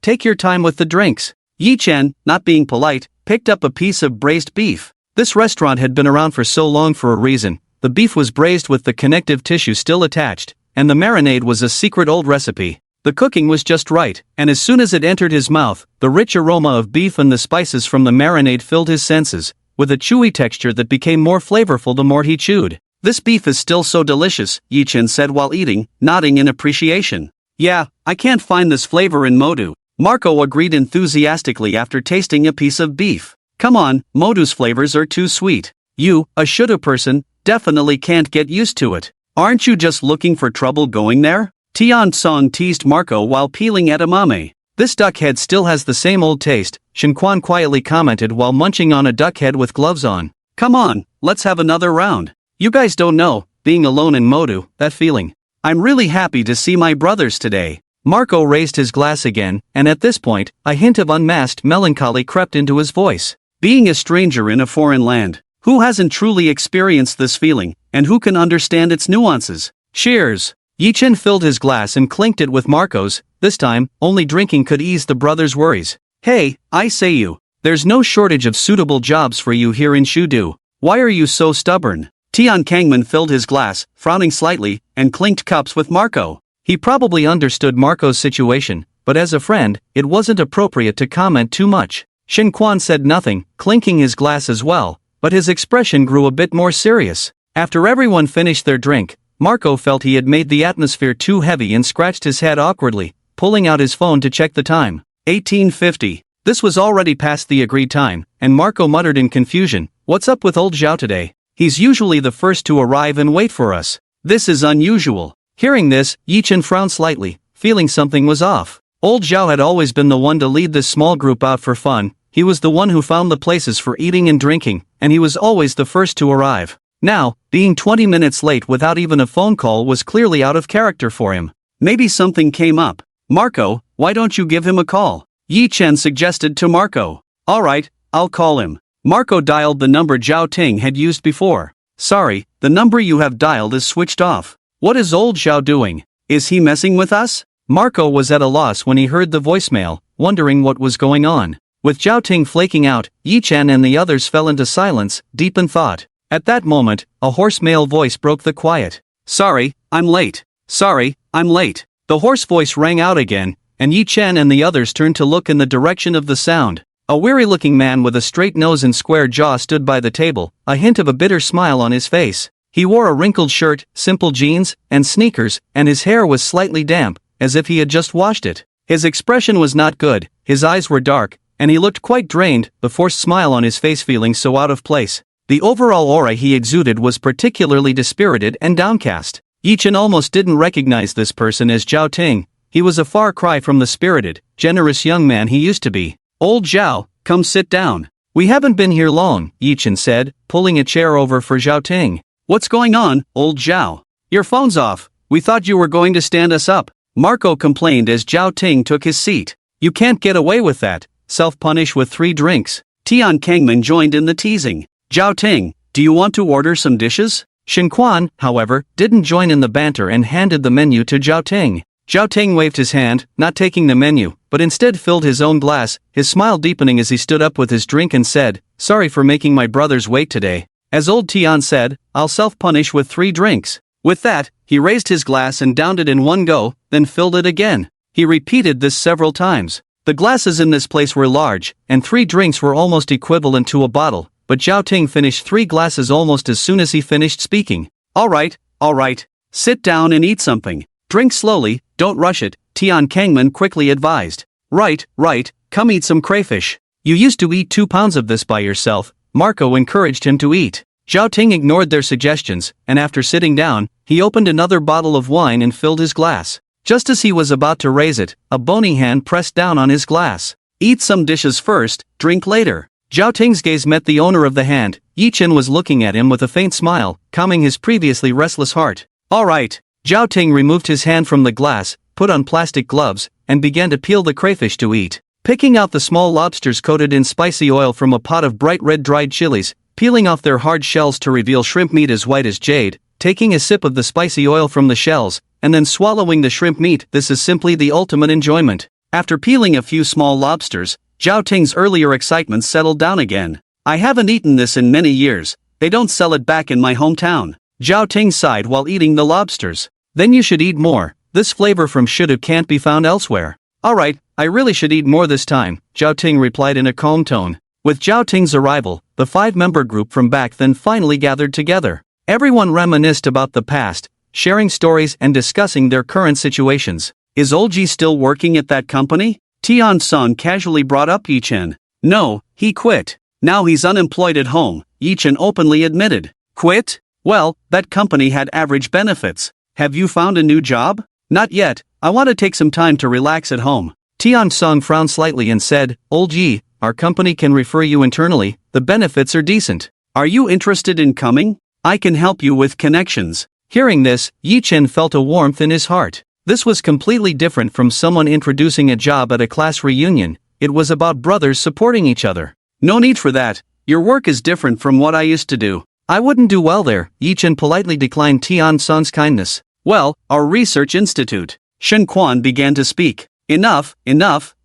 take your time with the drinks. Yi Chen, not being polite, picked up a piece of braised beef. This restaurant had been around for so long for a reason. The beef was braised with the connective tissue still attached, and the marinade was a secret old recipe. The cooking was just right, and as soon as it entered his mouth, the rich aroma of beef and the spices from the marinade filled his senses, with a chewy texture that became more flavorful the more he chewed. This beef is still so delicious, Yi Chen said while eating, nodding in appreciation. Yeah, I can't find this flavor in Modu. Marco agreed enthusiastically after tasting a piece of beef. Come on, Modu's flavors are too sweet. You, a Shudu person, definitely can't get used to it. Aren't you just looking for trouble going there? Tian Song teased Marco while peeling edamame. This duck head still has the same old taste, Shin Quan quietly commented while munching on a duck head with gloves on. Come on, let's have another round. You guys don't know, being alone in Modu, that feeling. I'm really happy to see my brothers today. Marco raised his glass again, and at this point, a hint of unmasked melancholy crept into his voice. Being a stranger in a foreign land, who hasn't truly experienced this feeling, and who can understand its nuances? Cheers! Yi Chen filled his glass and clinked it with Marco's. This time, only drinking could ease the brothers' worries. Hey, I say you, there's no shortage of suitable jobs for you here in Shudu. Why are you so stubborn? Tian Kangman filled his glass, frowning slightly, and clinked cups with Marco. He probably understood Marco's situation, but as a friend, it wasn't appropriate to comment too much. Shin Quan said nothing, clinking his glass as well, but his expression grew a bit more serious. After everyone finished their drink, Marco felt he had made the atmosphere too heavy and scratched his head awkwardly. pulling out his phone to check the time. 18:50. This was already past the agreed time, and Marco muttered in confusion, "What's up with old Zhao today? He's usually the first to arrive and wait for us. This is unusual." Hearing this, Yichen frowned slightly, feeling something was off. Old Zhao had always been the one to lead this small group out for fun. He was the one who found the places for eating and drinking, and he was always the first to arrive. Now, being 20 minutes late without even a phone call was clearly out of character for him. Maybe something came up. "Marco, why don't you give him a call?" Yi Chen suggested to Marco. "Alright, I'll call him." Marco dialed the number Zhao Ting had used before. "Sorry, the number you have dialed is switched off. What is old Zhao doing? Is he messing with us?" Marco was at a loss when he heard the voicemail, wondering what was going on. With Zhao Ting flaking out, Yi Chen and the others fell into silence, deep in thought. At that moment, a hoarse male voice broke the quiet. "Sorry, I'm late. Sorry, I'm late." The hoarse voice rang out again, and Yi Chen and the others turned to look in the direction of the sound. A weary-looking man with a straight nose and square jaw stood by the table, a hint of a bitter smile on his face. He wore a wrinkled shirt, simple jeans, and sneakers, and his hair was slightly damp, as if he had just washed it. His expression was not good, his eyes were dark, and he looked quite drained, the forced smile on his face feeling so out of place. The overall aura he exuded was particularly dispirited and downcast. Yi Chen almost didn't recognize this person as Zhao Ting. He was a far cry from the spirited, generous young man he used to be. "Old Zhao, come sit down. We haven't been here long," Yi Chen said, pulling a chair over for Zhao Ting. "What's going on, old Zhao? Your phone's off. We thought you were going to stand us up," Marco complained as Zhao Ting took his seat. "You can't get away with that. Self-punish with 3 drinks. Tian Kangman joined in the teasing. "Zhao Ting, do you want to order some dishes?" Shen Quan, however, didn't join in the banter and handed the menu to Zhao Ting. Zhao Ting waved his hand, not taking the menu, but instead filled his own glass, his smile deepening as he stood up with his drink and said, "Sorry for making my brothers wait today. As old Tian said, I'll self-punish with 3 drinks. With that, he raised his glass and downed it in one go, then filled it again. He repeated this several times. The glasses in this place were large, and 3 drinks were almost equivalent to a bottle, but Zhao Ting finished 3 glasses almost as soon as he finished speaking. All right. Sit down and eat something. Drink slowly, don't rush it," Tian Kangman quickly advised. Right, come eat some crayfish. You used to eat 2 pounds of this by yourself," Marco encouraged him to eat. Zhao Ting ignored their suggestions, and after sitting down, he opened another bottle of wine and filled his glass. Just as he was about to raise it, a bony hand pressed down on his glass. "Eat some dishes first, drink later." Zhao Ting's gaze met the owner of the hand. Yi Chen was looking at him with a faint smile, calming his previously restless heart. "All right." Zhao Ting removed his hand from the glass, put on plastic gloves, and began to peel the crayfish to eat. Picking out the small lobsters coated in spicy oil from a pot of bright red dried chilies, peeling off their hard shells to reveal shrimp meat as white as jade, taking a sip of the spicy oil from the shells, and then swallowing the shrimp meat. This is simply the ultimate enjoyment. After peeling a few small lobsters, Zhao Ting's earlier excitement settled down again. "I haven't eaten this in many years. They don't sell it back in my hometown." Zhao Ting sighed while eating the lobsters. "Then you should eat more. This flavor from should-have can't be found elsewhere." "Alright, I really should eat more this time," Zhao Ting replied in a calm tone. With Zhao Ting's arrival, the 5-member group from back then finally gathered together. Everyone reminisced about the past, sharing stories and discussing their current situations. "Is old Ji still working at that company?" Tian Song casually brought up Yi Chen. "No, he quit. Now he's unemployed at home," Yi Chen openly admitted. "Quit? Well, that company had average benefits. Have you found a new job?" "Not yet, I want to take some time to relax at home." Tian Song frowned slightly and said, "Old Yi, our company can refer you internally, the benefits are decent. Are you interested in coming? I can help you with connections." Hearing this, Yi Chen felt a warmth in his heart. This was completely different from someone introducing a job at a class reunion. It was about brothers supporting each other. "No need for that. Your work is different from what I used to do. I wouldn't do well there," Yi Chen politely declined Tian Song's kindness. "Well, our research institute." Shen Quan began to speak. Enough,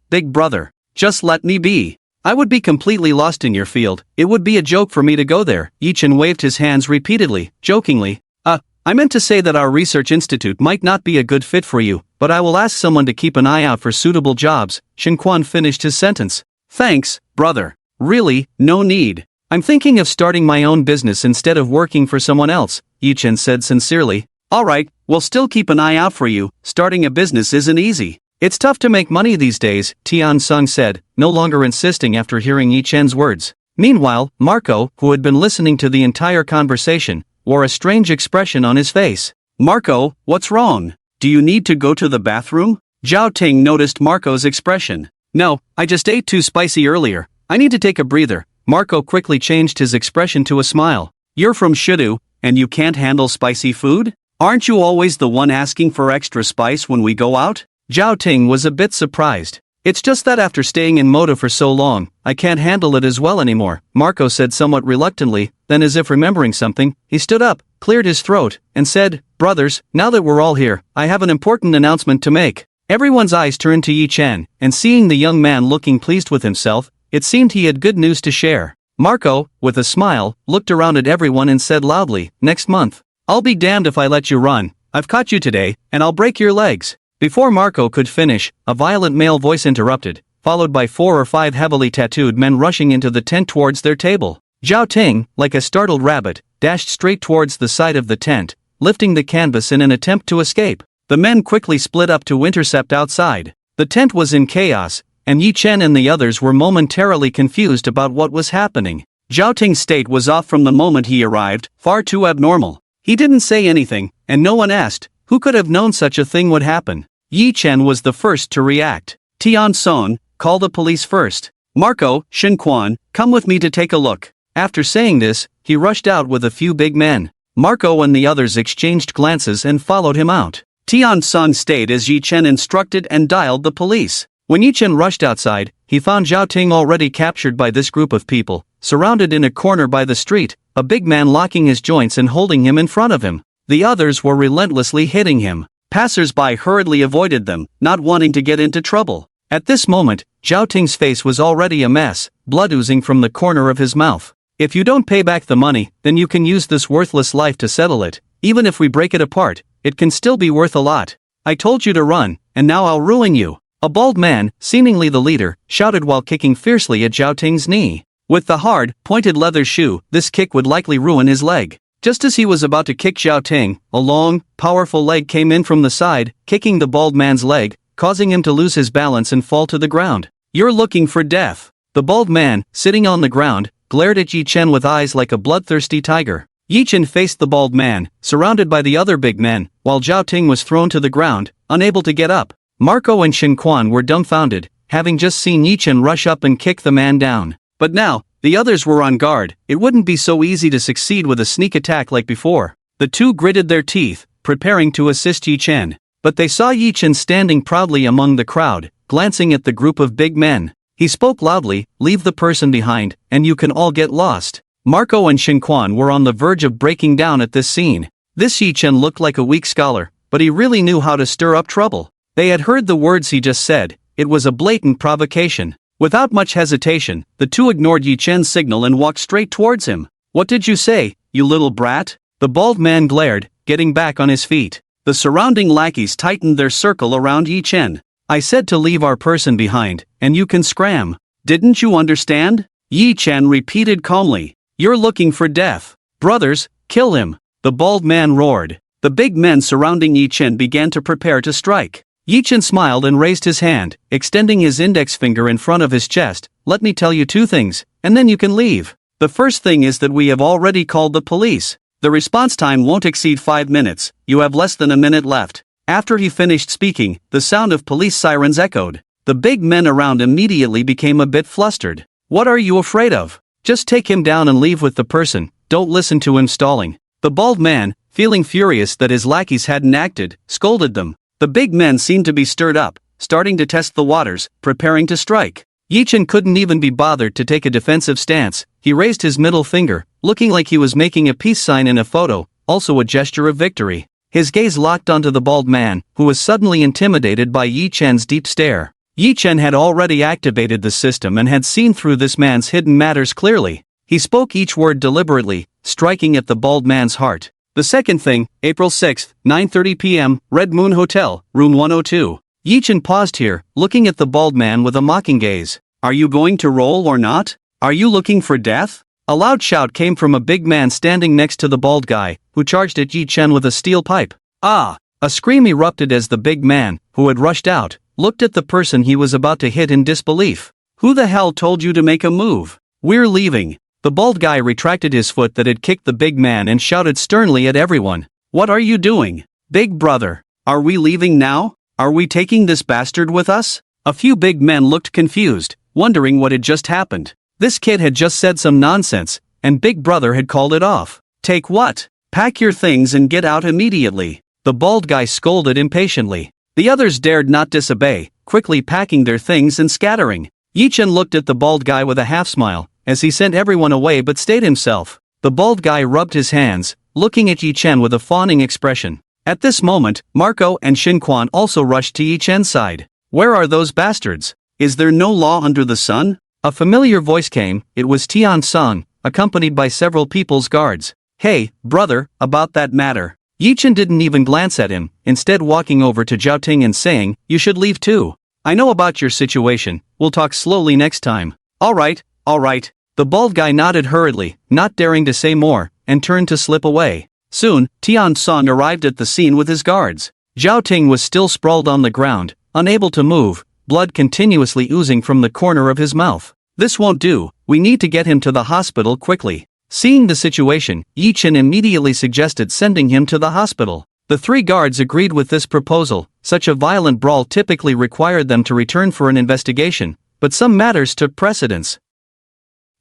big brother. Just let me be. I would be completely lost in your field. It would be a joke for me to go there." Yi Chen waved his hands repeatedly, jokingly. I meant to say that our research institute might not be a good fit for you, but I will ask someone to keep an eye out for suitable jobs." Shen Quan finished his sentence. "Thanks, brother. Really, no need. I'm thinking of starting my own business instead of working for someone else," Yi Chen said sincerely. "Alright, we'll still keep an eye out for you. Starting a business isn't easy. It's tough to make money these days, Tian Sung said, no longer insisting after hearing Yi Chen's words. Meanwhile, Marco, who had been listening to the entire conversation, wore a strange expression on his face. Marco, what's wrong? Do you need to go to the bathroom? Zhao Ting noticed Marco's expression. No, I just ate too spicy earlier. I need to take a breather. Marco quickly changed his expression to a smile. You're from Shidu, and you can't handle spicy food? Aren't you always the one asking for extra spice when we go out? Zhao Ting was a bit surprised. It's just that after staying in Moda for so long, I can't handle it as well anymore, Marco said somewhat reluctantly, then as if remembering something, he stood up, cleared his throat, and said, Brothers, now that we're all here, I have an important announcement to make. Everyone's eyes turned to Yi Chen, and seeing the young man looking pleased with himself, it seemed he had good news to share. Marco, with a smile, looked around at everyone and said loudly, Next month. I'll be damned if I let you run. I've caught you today, and I'll break your legs. Before Marco could finish, a violent male voice interrupted, followed by 4 or 5 heavily tattooed men rushing into the tent towards their table. Zhao Ting, like a startled rabbit, dashed straight towards the side of the tent, lifting the canvas in an attempt to escape. The men quickly split up to intercept outside. The tent was in chaos, and Yi Chen and the others were momentarily confused about what was happening. Zhao Ting's state was off from the moment he arrived, far too abnormal. He didn't say anything, and no one asked, who could have known such a thing would happen? Yi Chen was the first to react. Tian Son, call the police first. Marco, Shin Quan, come with me to take a look. After saying this, he rushed out with a few big men. Marco and the others exchanged glances and followed him out. Tian Son stayed as Yi Chen instructed and dialed the police. When Yi Chen rushed outside, he found Zhao Ting already captured by this group of people, surrounded in a corner by the street, a big man locking his joints and holding him in front of him. The others were relentlessly hitting him. Passers-by hurriedly avoided them, not wanting to get into trouble. At this moment, Zhao Ting's face was already a mess, blood oozing from the corner of his mouth. If you don't pay back the money, then you can use this worthless life to settle it. Even if we break it apart, it can still be worth a lot. I told you to run, and now I'll ruin you. A bald man, seemingly the leader, shouted while kicking fiercely at Zhao Ting's knee. With the hard, pointed leather shoe, this kick would likely ruin his leg. Just as he was about to kick Zhao Ting, a long, powerful leg came in from the side, kicking the bald man's leg, causing him to lose his balance and fall to the ground. You're looking for death. The bald man, sitting on the ground, glared at Yi Chen with eyes like a bloodthirsty tiger. Yi Chen faced the bald man, surrounded by the other big men, while Zhao Ting was thrown to the ground, unable to get up. Marco and Shin Quan were dumbfounded, having just seen Yi Chen rush up and kick the man down. But now, the others were on guard. It wouldn't be so easy to succeed with a sneak attack like before. The two gritted their teeth, preparing to assist Yi Chen. But they saw Yi Chen standing proudly among the crowd, glancing at the group of big men. He spoke loudly, leave the person behind, and you can all get lost. Marco and Shin Quan were on the verge of breaking down at this scene. This Yi Chen looked like a weak scholar, but he really knew how to stir up trouble. They had heard the words he just said. It was a blatant provocation. Without much hesitation, the two ignored Yi Chen's signal and walked straight towards him. What did you say, you little brat? The bald man glared, getting back on his feet. The surrounding lackeys tightened their circle around Yi Chen. I said to leave our person behind, and you can scram. Didn't you understand? Yi Chen repeated calmly. You're looking for death. Brothers, kill him. The bald man roared. The big men surrounding Yi Chen began to prepare to strike. Yi Chen smiled and raised his hand, extending his index finger in front of his chest. Let me tell you two things, and then you can leave. The first thing is that we have already called the police. The response time won't exceed 5 minutes, you have less than a minute left. After he finished speaking, the sound of police sirens echoed. The big men around immediately became a bit flustered. What are you afraid of? Just take him down and leave with the person, don't listen to him stalling. The bald man, feeling furious that his lackeys hadn't acted, scolded them. The big men seemed to be stirred up, starting to test the waters, preparing to strike. Yi Chen couldn't even be bothered to take a defensive stance. He raised his middle finger, looking like he was making a peace sign in a photo, also a gesture of victory. His gaze locked onto the bald man, who was suddenly intimidated by Yi Chen's deep stare. Yi Chen had already activated the system and had seen through this man's hidden matters clearly. He spoke each word deliberately, striking at the bald man's heart. The second thing, April 6, 9:30 p.m., Red Moon Hotel, room 102. Yi Chen paused here, looking at the bald man with a mocking gaze. Are you going to roll or not? Are you looking for death? A loud shout came from a big man standing next to the bald guy, who charged at Yi Chen with a steel pipe. Ah! A scream erupted as the big man, who had rushed out, looked at the person he was about to hit in disbelief. "Who the hell told you to make a move? We're leaving." The bald guy retracted his foot that had kicked the big man and shouted sternly at everyone. "What are you doing? Big brother, are we leaving now? Are we taking this bastard with us?" A few big men looked confused, wondering what had just happened. This kid had just said some nonsense, and Big Brother had called it off. "Take what? Pack your things and get out immediately," the bald guy scolded impatiently. The others dared not disobey, quickly packing their things and scattering. Yi-Chen looked at the bald guy with a half-smile, as he sent everyone away but stayed himself. The bald guy rubbed his hands, looking at Yi-Chen with a fawning expression. At this moment, Marco and Shinquan also rushed to Yi-Chen's side. "Where are those bastards? Is there no law under the sun?" A familiar voice came. It was Tian-sung, accompanied by several people's guards. "Hey, brother, about that matter." Yi-Chen didn't even glance at him, instead walking over to Zhao Ting and saying, "You should leave too. I know about your situation, we'll talk slowly next time." All right. The bald guy nodded hurriedly, not daring to say more, and turned to slip away. Soon, Tian-sung arrived at the scene with his guards. Zhao Ting was still sprawled on the ground, unable to move, blood continuously oozing from the corner of his mouth. "This won't do, we need to get him to the hospital quickly." Seeing the situation, Yi-Chen immediately suggested sending him to the hospital. The three guards agreed with this proposal. Such a violent brawl typically required them to return for an investigation, but some matters took precedence.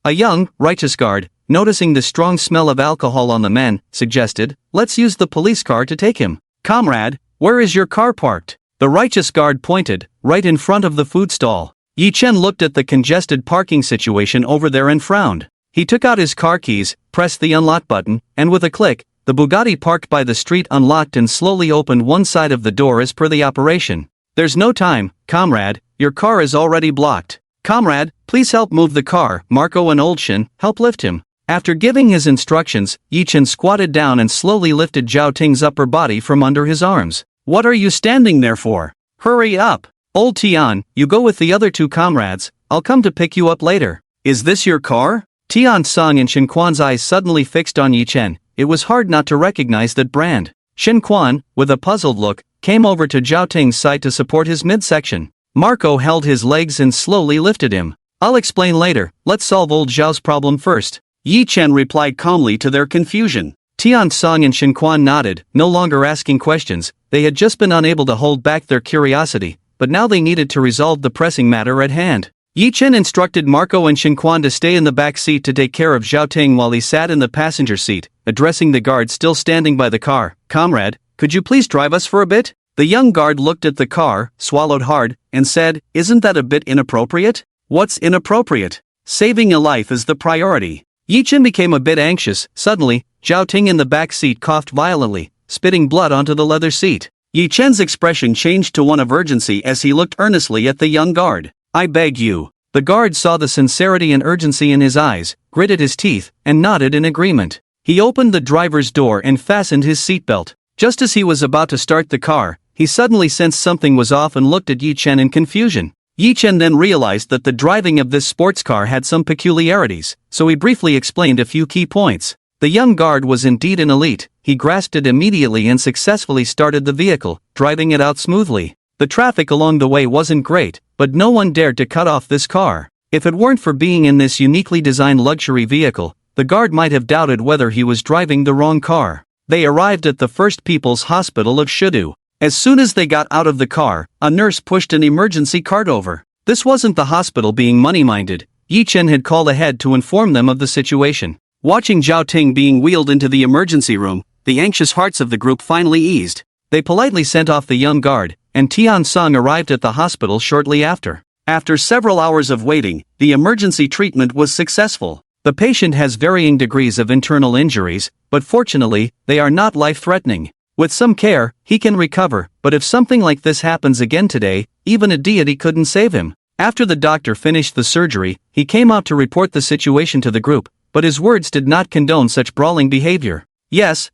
A young, righteous guard, noticing the strong smell of alcohol on the men, suggested, "Let's use the police car to take him." "Comrade, where is your car parked?" The righteous guard pointed, "Right in front of the food stall." Yi-Chen looked at the congested parking situation over there and frowned. He took out his car keys, pressed the unlock button, and with a click, the Bugatti parked by the street unlocked and slowly opened one side of the door as per the operation. "There's no time, comrade, your car is already blocked." "Comrade, please help move the car." Marco and Oldshin help lift him. After giving his instructions, Yi-Chen squatted down and slowly lifted Zhao Ting's upper body from under his arms. "What are you standing there for? Hurry up! Old Tian, you go with the other two comrades, I'll come to pick you up later." "Is this your car?" Tian-sung and Shinquan's eyes suddenly fixed on Yi-Chen. It was hard not to recognize that brand. Shinquan, with a puzzled look, came over to Zhao Ting's side to support his midsection. Marco held his legs and slowly lifted him. "I'll explain later, let's solve old Zhao's problem first." Yi-Chen replied calmly to their confusion. Tian-sung and Shinquan nodded, no longer asking questions. They had just been unable to hold back their curiosity, but now they needed to resolve the pressing matter at hand. Yi-Chen instructed Marco and Shinquan to stay in the back seat to take care of Zhao Ting while he sat in the passenger seat, addressing the guard still standing by the car. "Comrade, could you please drive us for a bit?" The young guard looked at the car, swallowed hard, and said, "Isn't that a bit inappropriate?" "What's inappropriate? Saving a life is the priority." Yi-Chen became a bit anxious. Suddenly, Zhao Ting in the back seat coughed violently, spitting blood onto the leather seat. Yi-Chen's expression changed to one of urgency as he looked earnestly at the young guard. "I beg you." The guard saw the sincerity and urgency in his eyes, gritted his teeth, and nodded in agreement. He opened the driver's door and fastened his seatbelt. Just as he was about to start the car, he suddenly sensed something was off and looked at Yi-Chen in confusion. Yi-Chen then realized that the driving of this sports car had some peculiarities, so he briefly explained a few key points. The young guard was indeed an elite. He grasped it immediately and successfully started the vehicle, driving it out smoothly. The traffic along the way wasn't great, but no one dared to cut off this car. If it weren't for being in this uniquely designed luxury vehicle, the guard might have doubted whether he was driving the wrong car. They arrived at the First People's Hospital of Shudu. As soon as they got out of the car, a nurse pushed an emergency cart over. This wasn't the hospital being money-minded. Yi-Chen had called ahead to inform them of the situation. Watching Zhao Ting being wheeled into the emergency room, the anxious hearts of the group finally eased. They politely sent off the young guard, and Tian-sung arrived at the hospital shortly after. After several hours of waiting, the emergency treatment was successful. The patient has varying degrees of internal injuries, but fortunately, they are not life-threatening. With some care, he can recover, but if something like this happens again today, even a deity couldn't save him. After the doctor finished the surgery, he came out to report the situation to the group, but his words did not condone such brawling behavior. Yes,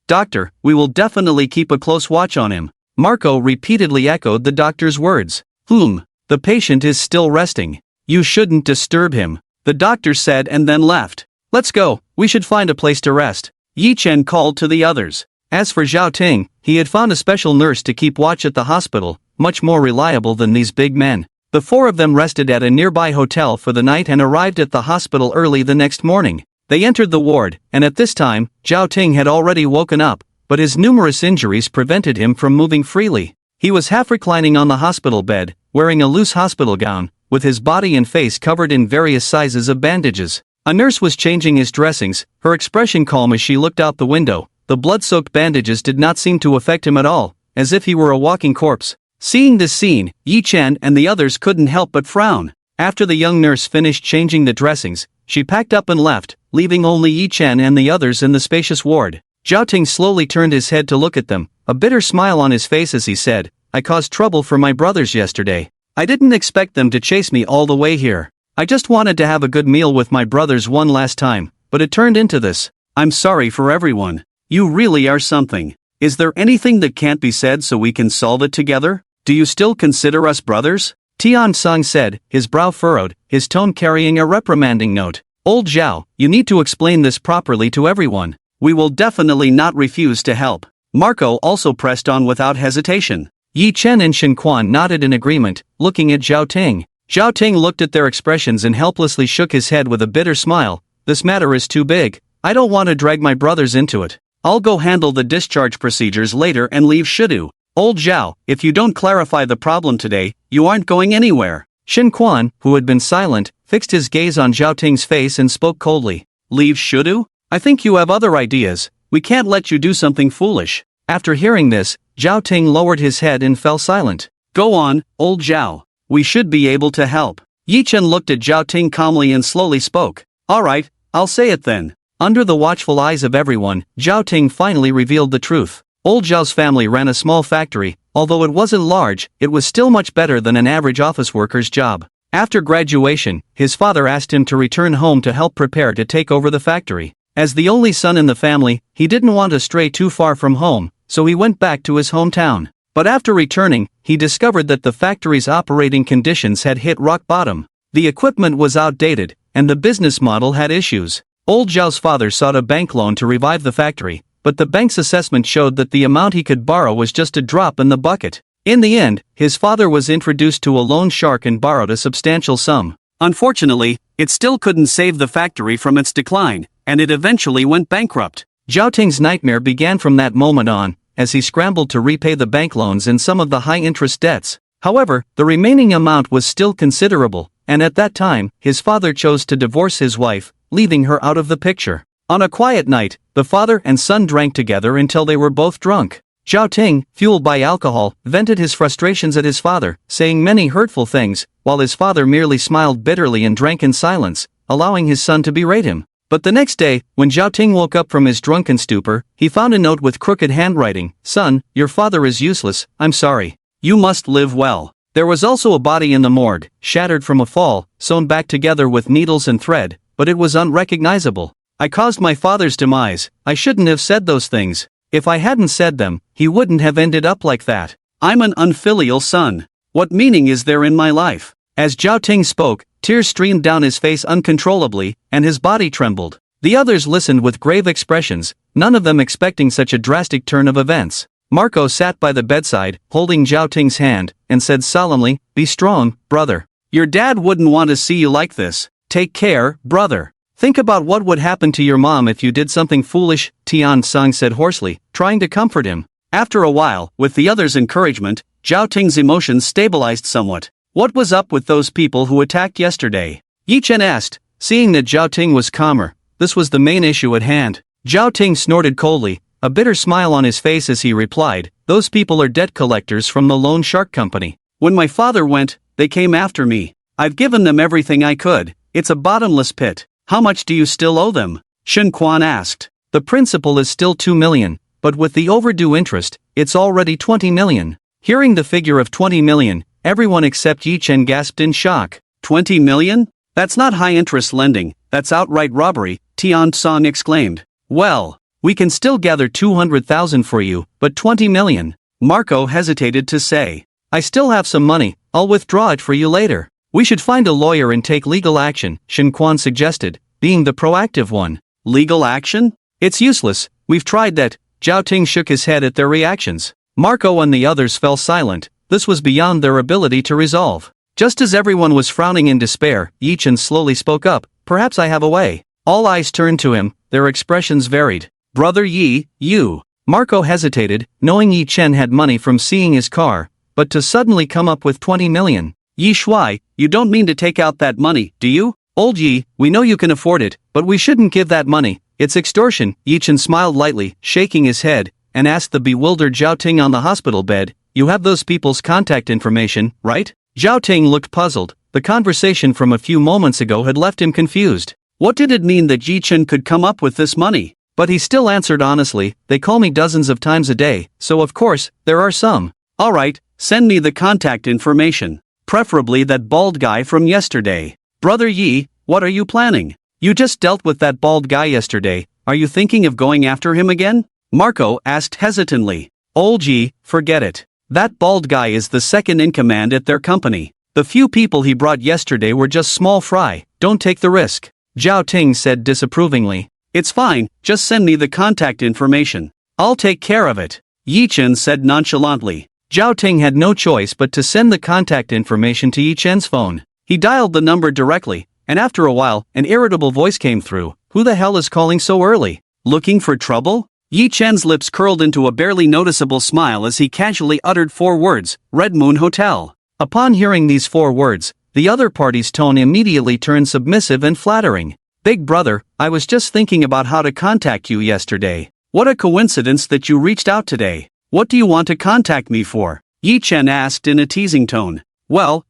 doctor, we will definitely keep a close watch on him." Marco repeatedly echoed the doctor's words. The patient is still resting. You shouldn't disturb him," the doctor said and then left. "Let's go, we should find a place to rest," Yi-Chen called to the others. As for Zhao Ting, he had found a special nurse to keep watch at the hospital, much more reliable than these big men. The four of them rested at a nearby hotel for the night and arrived at the hospital early the next morning. They entered the ward, and at this time, Zhao Ting had already woken up, but his numerous injuries prevented him from moving freely. He was half reclining on the hospital bed, wearing a loose hospital gown, with his body and face covered in various sizes of bandages. A nurse was changing his dressings, her expression calm as she looked out the window. The blood-soaked bandages did not seem to affect him at all, as if he were a walking corpse. Seeing this scene, Yi Chen and the others couldn't help but frown. After the young nurse finished changing the dressings, she packed up and left, leaving only Yi Chen and the others in the spacious ward. Zhao Ting slowly turned his head to look at them, a bitter smile on his face as he said, "I caused trouble for my brothers yesterday. I didn't expect them to chase me all the way here. I just wanted to have a good meal with my brothers one last time, but it turned into this. I'm sorry for everyone. You really are something. Is there anything that can't be said so we can solve it together? Do you still consider us brothers?" Tian Song said, his brow furrowed, his tone carrying a reprimanding note. "Old Zhao, you need to explain this properly to everyone. We will definitely not refuse to help." Marco also pressed on without hesitation. Yi Chen and Shen Quan nodded in agreement, looking at Zhao Ting. Zhao Ting looked at their expressions and helplessly shook his head with a bitter smile. "This matter is too big. I don't want to drag my brothers into it. I'll go handle the discharge procedures later and leave Shidu. Old Zhao, if you don't clarify the problem today, you aren't going anywhere." Shen Quan, who had been silent, fixed his gaze on Zhao Ting's face and spoke coldly. "Leave Shidu? I think you have other ideas. We can't let you do something foolish." After hearing this, Zhao Ting lowered his head and fell silent. "Go on, old Zhao. We should be able to help." Yi Chen looked at Zhao Ting calmly and slowly spoke. "All right, I'll say it then." Under the watchful eyes of everyone, Zhao Ting finally revealed the truth. Old Zhao's family ran a small factory. Although it wasn't large, it was still much better than an average office worker's job. After graduation, his father asked him to return home to help prepare to take over the factory. As the only son in the family, he didn't want to stray too far from home, so he went back to his hometown. But after returning, he discovered that the factory's operating conditions had hit rock bottom. The equipment was outdated, and the business model had issues. Old Zhao's father sought a bank loan to revive the factory, but the bank's assessment showed that the amount he could borrow was just a drop in the bucket. In the end, his father was introduced to a loan shark and borrowed a substantial sum. Unfortunately, it still couldn't save the factory from its decline, and it eventually went bankrupt. Zhao Ting's nightmare began from that moment on, as he scrambled to repay the bank loans and some of the high-interest debts. However, the remaining amount was still considerable, and at that time, his father chose to divorce his wife, leaving her out of the picture. On a quiet night, the father and son drank together until they were both drunk. Zhao Ting, fueled by alcohol, vented his frustrations at his father, saying many hurtful things, while his father merely smiled bitterly and drank in silence, allowing his son to berate him. But the next day, when Zhao Ting woke up from his drunken stupor, he found a note with crooked handwriting. "Son, your father is useless, I'm sorry. You must live well." There was also a body in the morgue, shattered from a fall, sewn back together with needles and thread, but it was unrecognizable. "I caused my father's demise. I shouldn't have said those things. If I hadn't said them, he wouldn't have ended up like that. I'm an unfilial son. What meaning is there in my life?" As Zhao Ting spoke, tears streamed down his face uncontrollably, and his body trembled. The others listened with grave expressions, none of them expecting such a drastic turn of events. Marco sat by the bedside, holding Zhao Ting's hand, and said solemnly, "Be strong, brother. Your dad wouldn't want to see you like this. Take care, brother. Think about what would happen to your mom if you did something foolish," Tian Song said hoarsely, trying to comfort him. After a while, with the others' encouragement, Zhao Ting's emotions stabilized somewhat. "What was up with those people who attacked yesterday?" Yi Chen asked, seeing that Zhao Ting was calmer. This was the main issue at hand. Zhao Ting snorted coldly, a bitter smile on his face as he replied, "Those people are debt collectors from the loan shark company. When my father went, they came after me. I've given them everything I could. It's a bottomless pit." "How much do you still owe them?" Shen Quan asked. "The principal is still 2 million, but with the overdue interest, it's already 20 million. Hearing the figure of 20 million, everyone except Yi Chen gasped in shock. 20 million? That's not high-interest lending, that's outright robbery, Tian Song exclaimed. "Well, we can still gather 200,000 for you, but 20 million? Marco hesitated to say. "I still have some money, I'll withdraw it for you later." "We should find a lawyer and take legal action," Shen Quan suggested, being the proactive one. "Legal action? It's useless, we've tried that." Zhao Ting shook his head at their reactions. Marco and the others fell silent, this was beyond their ability to resolve. Just as everyone was frowning in despair, Yi-chan slowly spoke up, "Perhaps I have a way." All eyes turned to him, their expressions varied. "Brother Yi, you." Marco hesitated, knowing Yi-chen had money from seeing his car, but to suddenly come up with 20 million. "Yi Shuai, you don't mean to take out that money, do you?" "Old Yi, we know you can afford it, but we shouldn't give that money. It's extortion." Yi-chen smiled lightly, shaking his head, and asked the bewildered Zhao Ting on the hospital bed, "You have those people's contact information, right?" Zhao Ting looked puzzled. The conversation from a few moments ago had left him confused. What did it mean that Yi-chen could come up with this money? But he still answered honestly, "They call me dozens of times a day, so of course, there are some." "Alright, send me the contact information. Preferably that bald guy from yesterday." "Brother Yi, what are you planning? You just dealt with that bald guy yesterday, are you thinking of going after him again?" Marco asked hesitantly. "Old Yi, forget it. That bald guy is the second in command at their company. The few people he brought yesterday were just small fry, don't take the risk." Zhao Ting said disapprovingly. "It's fine, just send me the contact information. I'll take care of it," Yi-chen said nonchalantly. Zhao Ting had no choice but to send the contact information to Yi-chen's phone. He dialed the number directly, and after a while, an irritable voice came through. "Who the hell is calling so early? Looking for trouble?" Yi-chen's lips curled into a barely noticeable smile as he casually uttered 4 words, "Red Moon Hotel." Upon hearing these 4 words, the other party's tone immediately turned submissive and flattering. "Big brother, I was just thinking about how to contact you yesterday. What a coincidence that you reached out today. What do you want to contact me for?" Yi-chen asked in a teasing tone. "Well,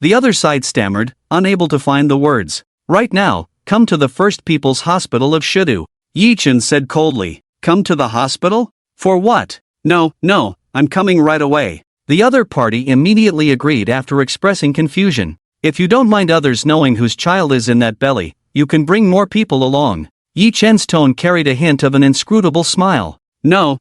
the other side stammered, unable to find the words. "Right now, come to the First People's Hospital of Shidu," Yi-chen said coldly. "Come to the hospital? For what?" No, I'm coming right away." The other party immediately agreed after expressing confusion. "If you don't mind others knowing whose child is in that belly, you can bring more people along." Yi-chen's tone carried a hint of an inscrutable smile. No,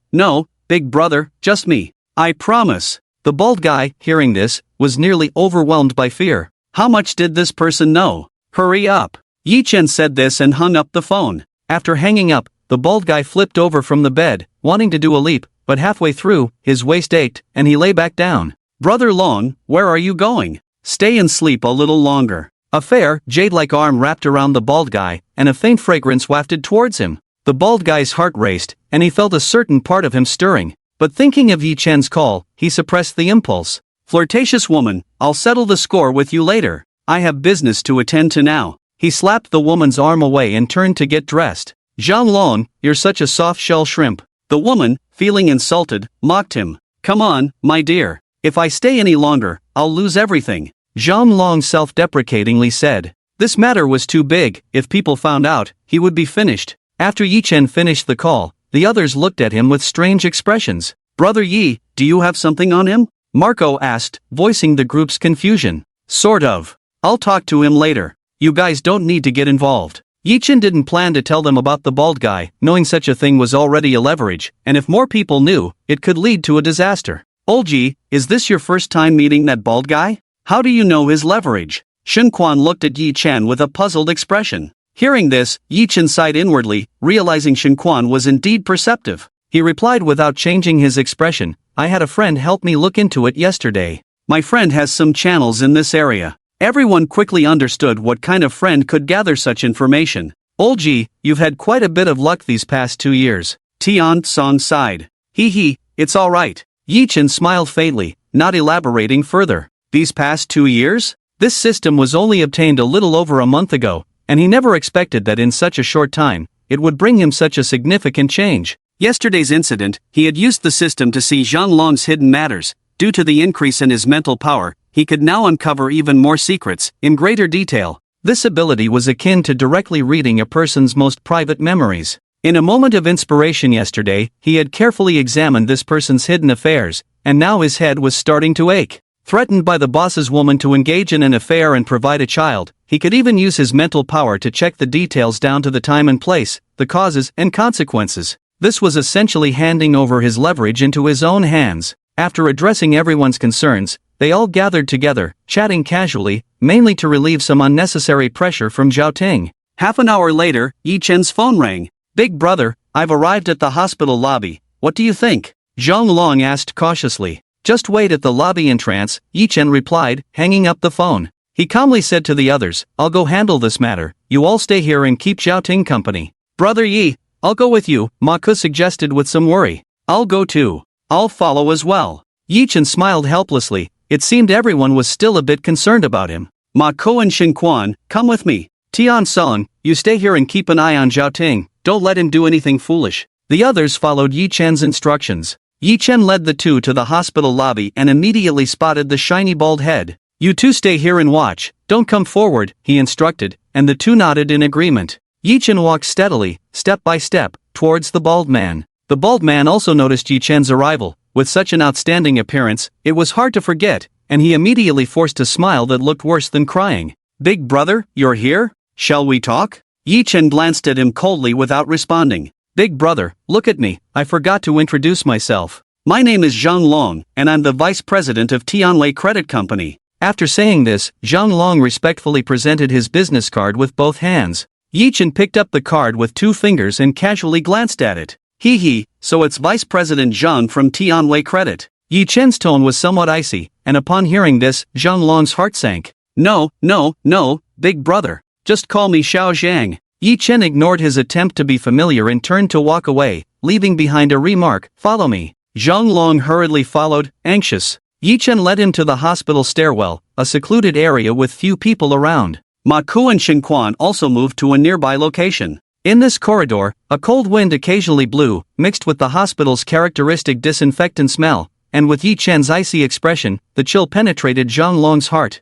big brother, just me. I promise." The bald guy, hearing this, was nearly overwhelmed by fear. How much did this person know? "Hurry up." Yi-chen said this and hung up the phone. After hanging up, the bald guy flipped over from the bed, wanting to do a leap, but halfway through, his waist ached, and he lay back down. "Brother Long, where are you going? Stay and sleep a little longer." A fair, jade-like arm wrapped around the bald guy, and a faint fragrance wafted towards him. The bald guy's heart raced, and he felt a certain part of him stirring. But thinking of Yi-chen's call, he suppressed the impulse. "Flirtatious woman, I'll settle the score with you later. I have business to attend to now." He slapped the woman's arm away and turned to get dressed. "Zhang Long, you're such a soft-shell shrimp." The woman, feeling insulted, mocked him. "Come on, my dear. If I stay any longer, I'll lose everything," Zhang Long self-deprecatingly said. This matter was too big. If people found out, he would be finished. After Yi-chen finished the call, the others looked at him with strange expressions. "Brother Yi, do you have something on him?" Marco asked, voicing the group's confusion. "Sort of. I'll talk to him later. You guys don't need to get involved." Yi-chen didn't plan to tell them about the bald guy, knowing such a thing was already a leverage, and if more people knew, it could lead to a disaster. "Old Yi, is this your first time meeting that bald guy? How do you know his leverage?" Shunquan looked at Yi-chen with a puzzled expression. Hearing this, Yi-chen sighed inwardly, realizing Shunquan was indeed perceptive. He replied without changing his expression, "I had a friend help me look into it yesterday. My friend has some channels in this area." Everyone quickly understood what kind of friend could gather such information. "Old Yi, you've had quite a bit of luck these past 2 years. Tian Song sighed. "Hee, it's alright." Yi-chen smiled faintly, not elaborating further. "These past 2 years? This system was only obtained a little over a month ago, and he never expected that in such a short time, it would bring him such a significant change. Yesterday's incident, he had used the system to see Zhang Long's hidden matters. Due to the increase in his mental power, he could now uncover even more secrets, in greater detail. This ability was akin to directly reading a person's most private memories. In a moment of inspiration yesterday, he had carefully examined this person's hidden affairs, and now his head was starting to ache. Threatened by the boss's woman to engage in an affair and provide a child, he could even use his mental power to check the details down to the time and place, the causes and consequences. This was essentially handing over his leverage into his own hands. After addressing everyone's concerns, they all gathered together, chatting casually, mainly to relieve some unnecessary pressure from Zhao Ting. Half an hour later, Yi-chen's phone rang. "Big brother, I've arrived at the hospital lobby. What do you think?" Zhang Long asked cautiously. Just wait at the lobby entrance, Yi Chen replied, hanging up the phone. He calmly said to the others, I'll go handle this matter, you all stay here and keep Xiaoting company. Brother Yi, I'll go with you, Ma Ke suggested with some worry. I'll go too. I'll follow as well. Yi Chen smiled helplessly, it seemed everyone was still a bit concerned about him. Ma Ke and Xin Quan, come with me. Tian Song, you stay here and keep an eye on Xiaoting, don't let him do anything foolish. The others followed Yi Chen's instructions. Yi Chen led the two to the hospital lobby and immediately spotted the shiny bald head. You two stay here and watch, don't come forward, he instructed, and the two nodded in agreement. Yi Chen walked steadily, step by step, towards the bald man. The bald man also noticed Yi Chen's arrival. With such an outstanding appearance, it was hard to forget, and he immediately forced a smile that looked worse than crying. Big brother, you're here? Shall we talk? Yi Chen glanced at him coldly without responding. Big brother, look at me, I forgot to introduce myself. My name is Zhang Long, and I'm the vice president of Tianwei Credit Company. After saying this, Zhang Long respectfully presented his business card with both hands. Yi Chen picked up the card with 2 fingers and casually glanced at it. Hee, so it's Vice President Zhang from Tianwei Credit. Yi Chen's tone was somewhat icy, and upon hearing this, Zhang Long's heart sank. No, big brother. Just call me Xiao Zhang. Yi Chen ignored his attempt to be familiar and turned to walk away, leaving behind a remark, follow me. Zhang Long hurriedly followed, anxious. Yi Chen led him to the hospital stairwell, a secluded area with few people around. Ma Ke and Xin Quan also moved to a nearby location. In this corridor, a cold wind occasionally blew, mixed with the hospital's characteristic disinfectant smell, and with Yi Chen's icy expression, the chill penetrated Zhang Long's heart.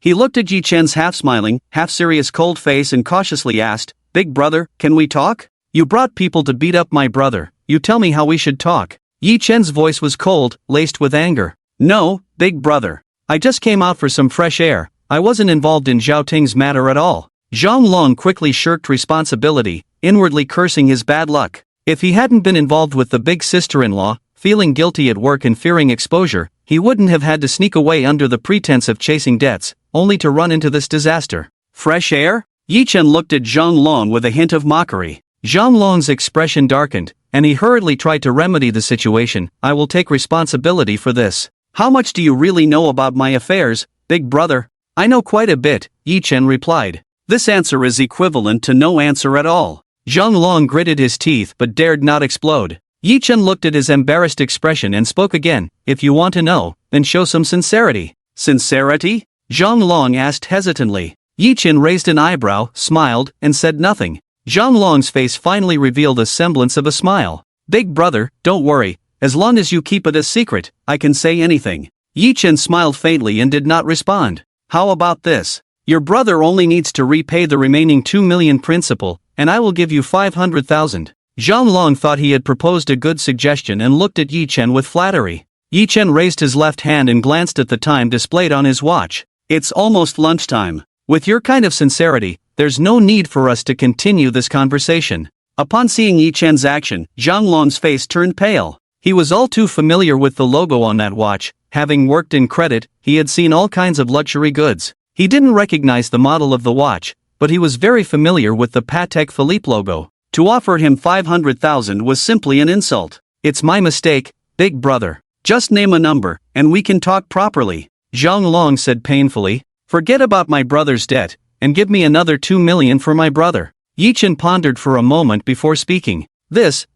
He looked at Yi Chen's half-smiling, half-serious cold face and cautiously asked, Big brother, can we talk? You brought people to beat up my brother, you tell me how we should talk. Yi Chen's voice was cold, laced with anger. No, big brother. I just came out for some fresh air, I wasn't involved in Xiaoting's matter at all. Zhang Long quickly shirked responsibility, inwardly cursing his bad luck. If he hadn't been involved with the big sister-in-law, feeling guilty at work and fearing exposure, he wouldn't have had to sneak away under the pretense of chasing debts, only to run into this disaster. Fresh air? Yi Chen looked at Zhang Long with a hint of mockery. Zhang Long's expression darkened, and he hurriedly tried to remedy the situation. I will take responsibility for this. How much do you really know about my affairs, big brother? I know quite a bit, Yi Chen replied. This answer is equivalent to no answer at all. Zhang Long gritted his teeth but dared not explode. Yi Chen looked at his embarrassed expression and spoke again. If you want to know, then show some sincerity. Sincerity? Zhang Long asked hesitantly. Yi Chen raised an eyebrow, smiled, and said nothing. Zhang Long's face finally revealed a semblance of a smile. Big brother, don't worry, as long as you keep it a secret, I can say anything. Yi Chen smiled faintly and did not respond. How about this? Your brother only needs to repay the remaining 2 million principal, and I will give you 500,000. Zhang Long thought he had proposed a good suggestion and looked at Yi Chen with flattery. Yi Chen raised his left hand and glanced at the time displayed on his watch. It's almost lunchtime. With your kind of sincerity, there's no need for us to continue this conversation. Upon seeing Yi Chen's action, Zhang Long's face turned pale. He was all too familiar with the logo on that watch. Having worked in credit, he had seen all kinds of luxury goods. He didn't recognize the model of the watch, but he was very familiar with the Patek Philippe logo. To offer him 500,000 was simply an insult. It's my mistake, big brother. Just name a number, and we can talk properly. Zhang Long said painfully. Forget about my brother's debt, and give me another 2 million for my brother. Yi Chen pondered for a moment before speaking. This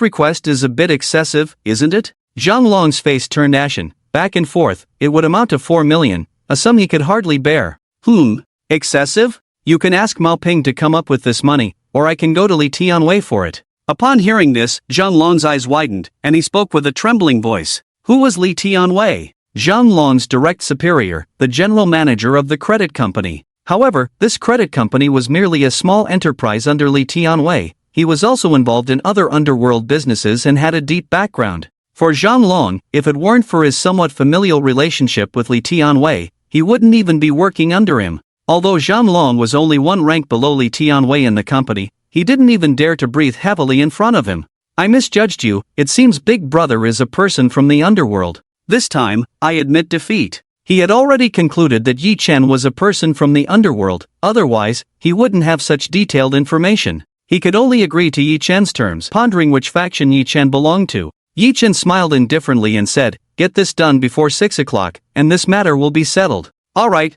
request is a bit excessive, isn't it? Zhang Long's face turned ashen. Back and forth, it would amount to 4 million, a sum he could hardly bear. Excessive? You can ask Mao Ping to come up with this money, or I can go to Li Tianwei for it. Upon hearing this, Zhang Long's eyes widened, and he spoke with a trembling voice. Who was Li Tianwei? Zhang Long's direct superior, the general manager of the credit company. However, this credit company was merely a small enterprise under Li Tianwei. He was also involved in other underworld businesses and had a deep background. For Zhang Long, if it weren't for his somewhat familial relationship with Li Tianwei, he wouldn't even be working under him. Although Zhang Long was only one rank below Li Tianwei in the company, he didn't even dare to breathe heavily in front of him. I misjudged you, it seems Big Brother is a person from the underworld. This time, I admit defeat. He had already concluded that Yi Chen was a person from the underworld, otherwise, he wouldn't have such detailed information. He could only agree to Yi Chen's terms, pondering which faction Yi Chen belonged to. Yi Chen smiled indifferently and said, get this done before 6 o'clock, and this matter will be settled. Alright,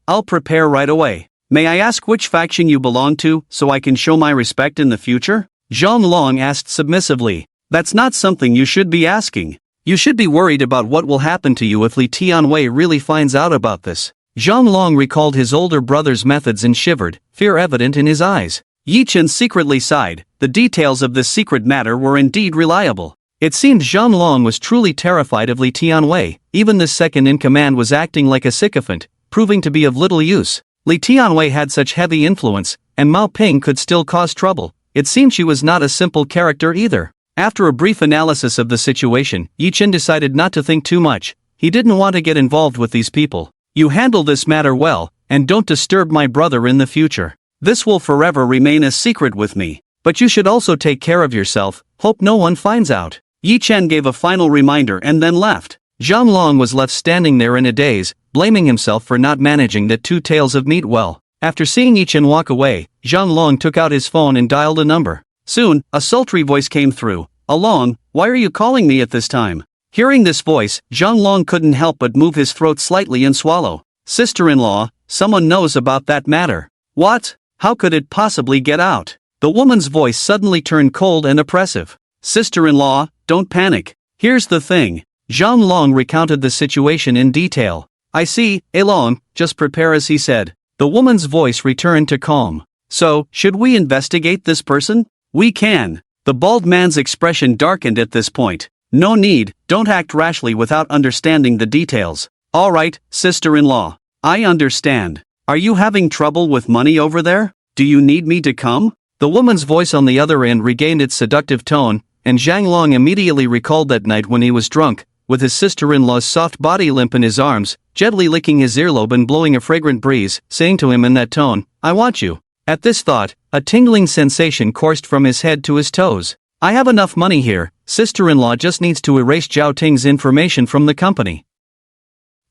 I'll prepare right away. May I ask which faction you belong to, so I can show my respect in the future? Zhang Long asked submissively. That's not something you should be asking. You should be worried about what will happen to you if Li Tianwei really finds out about this. Zhang Long recalled his older brother's methods and shivered, fear evident in his eyes. Yi Chen secretly sighed. The details of this secret matter were indeed reliable. It seemed Zhang Long was truly terrified of Li Tianwei. Even this second-in-command was acting like a sycophant, proving to be of little use. Li Tianwei had such heavy influence, and Mao Ping could still cause trouble. It seemed she was not a simple character either. After a brief analysis of the situation, Yi Chen decided not to think too much. He didn't want to get involved with these people. You handle this matter well, and don't disturb my brother in the future. This will forever remain a secret with me. But you should also take care of yourself, hope no one finds out. Yi Chen gave a final reminder and then left. Zhang Long was left standing there in a daze, blaming himself for not managing the two tails of meat well. After seeing Yi Chen walk away, Zhang Long took out his phone and dialed a number. Soon, a sultry voice came through. Along, why are you calling me at this time? Hearing this voice, Zhang Long couldn't help but move his throat slightly and swallow. Sister-in-law, someone knows about that matter. What? How could it possibly get out? The woman's voice suddenly turned cold and oppressive. Sister-in-law, don't panic. Here's the thing. Zhang Long recounted the situation in detail. I see, Along, just prepare as he said. The woman's voice returned to calm. So, should we investigate this person? We can. The bald man's expression darkened at this point. No need, don't act rashly without understanding the details. Alright, sister-in-law. I understand. Are you having trouble with money over there? Do you need me to come? The woman's voice on the other end regained its seductive tone, and Zhang Long immediately recalled that night when he was drunk, with his sister-in-law's soft body limp in his arms, gently licking his earlobe and blowing a fragrant breeze, saying to him in that tone, I want you. At this thought, a tingling sensation coursed from his head to his toes. I have enough money here, sister-in-law just needs to erase Zhao Ting's information from the company.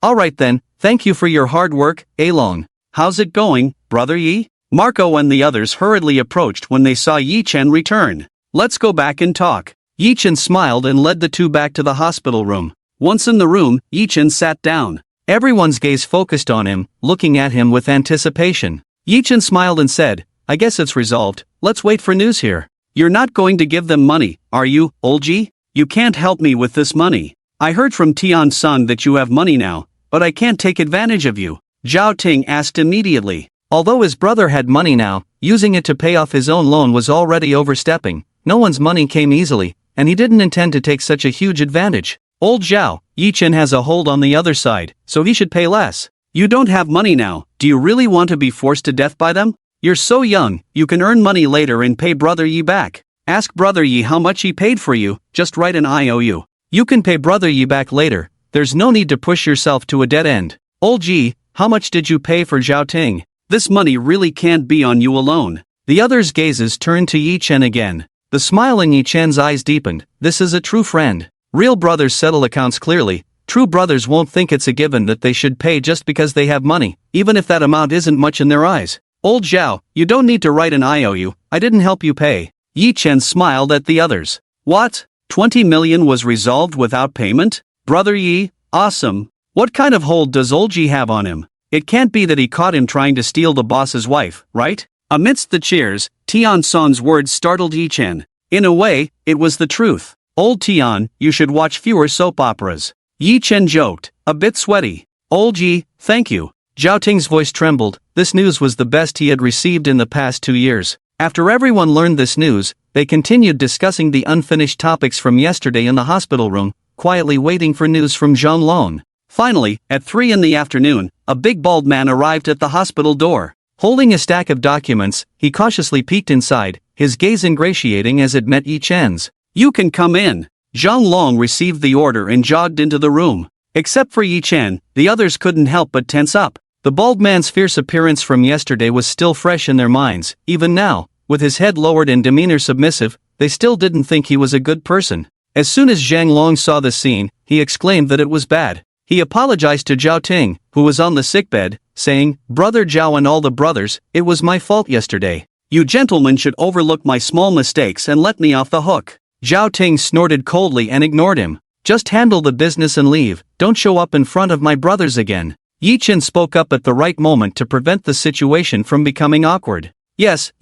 Alright then, thank you for your hard work, Along. How's it going, brother Yi? Marco and the others hurriedly approached when they saw Yi Chen return. Let's go back and talk. Yi Chen smiled and led the two back to the hospital room. Once in the room, Yi Chen sat down. Everyone's gaze focused on him, looking at him with anticipation. Yi Chen smiled and said, I guess it's resolved, let's wait for news here. You're not going to give them money, are you, Olji? You can't help me with this money. I heard from Tian Sung that you have money now, but I can't take advantage of you. Zhao Ting asked immediately. Although his brother had money now, using it to pay off his own loan was already overstepping. No one's money came easily, and he didn't intend to take such a huge advantage. Old Zhao, Yi Chen has a hold on the other side, so he should pay less. You don't have money now, do you really want to be forced to death by them? You're so young, you can earn money later and pay Brother Yi back. Ask Brother Yi how much he paid for you, just write an IOU. You can pay Brother Yi back later, there's no need to push yourself to a dead end. Old Ji, how much did you pay for Zhao Ting? This money really can't be on you alone. The others' gazes turned to Yi Chen again. The smile in Yi Chen's eyes deepened. This is a true friend. Real brothers settle accounts clearly. True brothers won't think it's a given that they should pay just because they have money, even if that amount isn't much in their eyes. Old Zhao, you don't need to write an IOU, I didn't help you pay. Yi Chen smiled at the others. What? 20 million was resolved without payment? Brother Yi, awesome. What kind of hold does Old Ji have on him? It can't be that he caught him trying to steal the boss's wife, right? Amidst the cheers, Tian Son's words startled Yi Chen. In a way, it was the truth. Old Tian, you should watch fewer soap operas. Yi Chen joked, a bit sweaty. Old Ji, thank you. Zhao Ting's voice trembled. This news was the best he had received in the past 2 years. After everyone learned this news, they continued discussing the unfinished topics from yesterday in the hospital room, quietly waiting for news from Zhang Long. Finally, at 3 in the afternoon, a big bald man arrived at the hospital door. Holding a stack of documents, he cautiously peeked inside, his gaze ingratiating as it met Yi Chen's. You can come in. Zhang Long received the order and jogged into the room. Except for Yi Chen, the others couldn't help but tense up. The bald man's fierce appearance from yesterday was still fresh in their minds. Even now, with his head lowered and demeanor submissive, they still didn't think he was a good person. As soon as Zhang Long saw the scene, he exclaimed that it was bad. He apologized to Zhao Ting, who was on the sickbed, saying, Brother Zhao and all the brothers, it was my fault yesterday. You gentlemen should overlook my small mistakes and let me off the hook. Zhao Ting snorted coldly and ignored him. Just handle the business and leave, don't show up in front of my brothers again. Yi Chen spoke up at the right moment to prevent the situation from becoming awkward. Yes,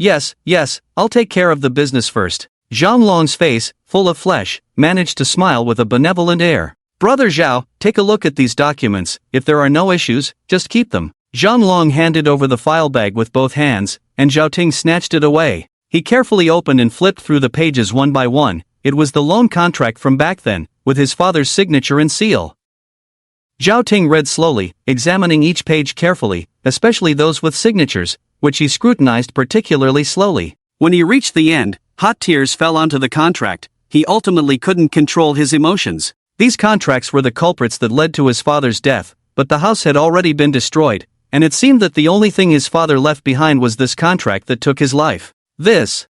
I'll take care of the business first. Zhang Long's face, full of flesh, managed to smile with a benevolent air. Brother Zhao, take a look at these documents, if there are no issues, just keep them. Zhang Long handed over the file bag with both hands, and Zhao Ting snatched it away. He carefully opened and flipped through the pages one by one. It was the loan contract from back then, with his father's signature and seal. Zhao Ting read slowly, examining each page carefully, especially those with signatures, which he scrutinized particularly slowly. When he reached the end, hot tears fell onto the contract. He ultimately couldn't control his emotions. These contracts were the culprits that led to his father's death, but the house had already been destroyed, and it seemed that the only thing his father left behind was this contract that took his life. This.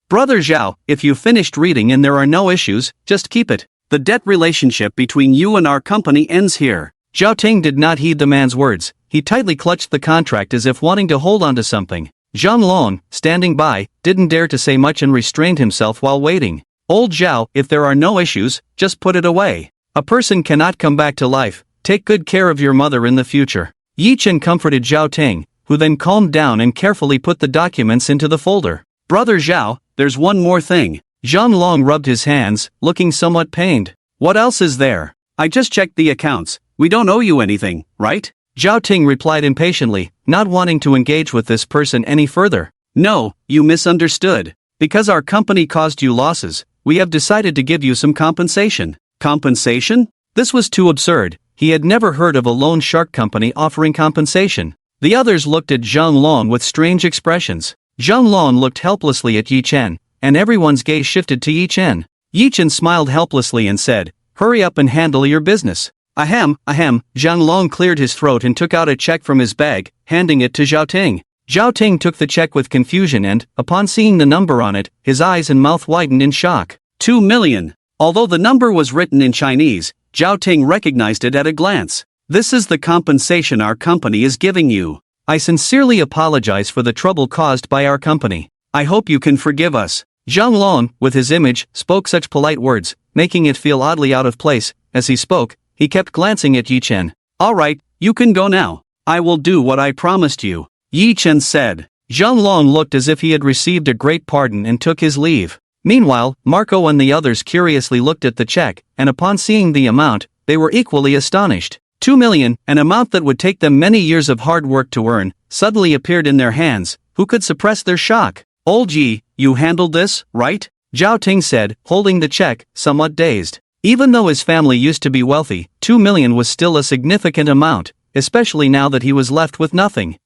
Brother Zhao, if you finished reading and there are no issues, just keep it. The debt relationship between you and our company ends here. Zhao Ting did not heed the man's words. He tightly clutched the contract as if wanting to hold on to something. Zhang Long, standing by, didn't dare to say much and restrained himself while waiting. Old Zhao, if there are no issues, just put it away. A person cannot come back to life. Take good care of your mother in the future. Yi Chen comforted Zhao Ting, who then calmed down and carefully put the documents into the folder. Brother Zhao, there's one more thing. Zhang Long rubbed his hands, looking somewhat pained. What else is there? I just checked the accounts. We don't owe you anything, right? Zhao Ting replied impatiently, not wanting to engage with this person any further. No, you misunderstood. Because our company caused you losses, we have decided to give you some compensation. Compensation? This was too absurd. He had never heard of a loan shark company offering compensation. The others looked at Zhang Long with strange expressions. Zhang Long looked helplessly at Yi Chen, and everyone's gaze shifted to Yi Chen. Yi Chen smiled helplessly and said, "Hurry up and handle your business." Ahem. Zhang Long cleared his throat and took out a check from his bag, handing it to Zhao Ting. Zhao Ting took the check with confusion and, upon seeing the number on it, his eyes and mouth widened in shock. 2 million. Although the number was written in Chinese, Zhao Ting recognized it at a glance. This is the compensation our company is giving you. I sincerely apologize for the trouble caused by our company. I hope you can forgive us. Zhang Long, with his image, spoke such polite words, making it feel oddly out of place. As he spoke, he kept glancing at Yi Chen. All right, you can go now. I will do what I promised you, Yi Chen said. Zhang Long looked as if he had received a great pardon and took his leave. Meanwhile, Marco and the others curiously looked at the check, and upon seeing the amount, they were equally astonished. 2 million, an amount that would take them many years of hard work to earn, suddenly appeared in their hands. Who could suppress their shock? Old Yi, you handled this, right? Zhao Ting said, holding the check, somewhat dazed. Even though his family used to be wealthy, 2 million was still a significant amount, especially now that he was left with nothing.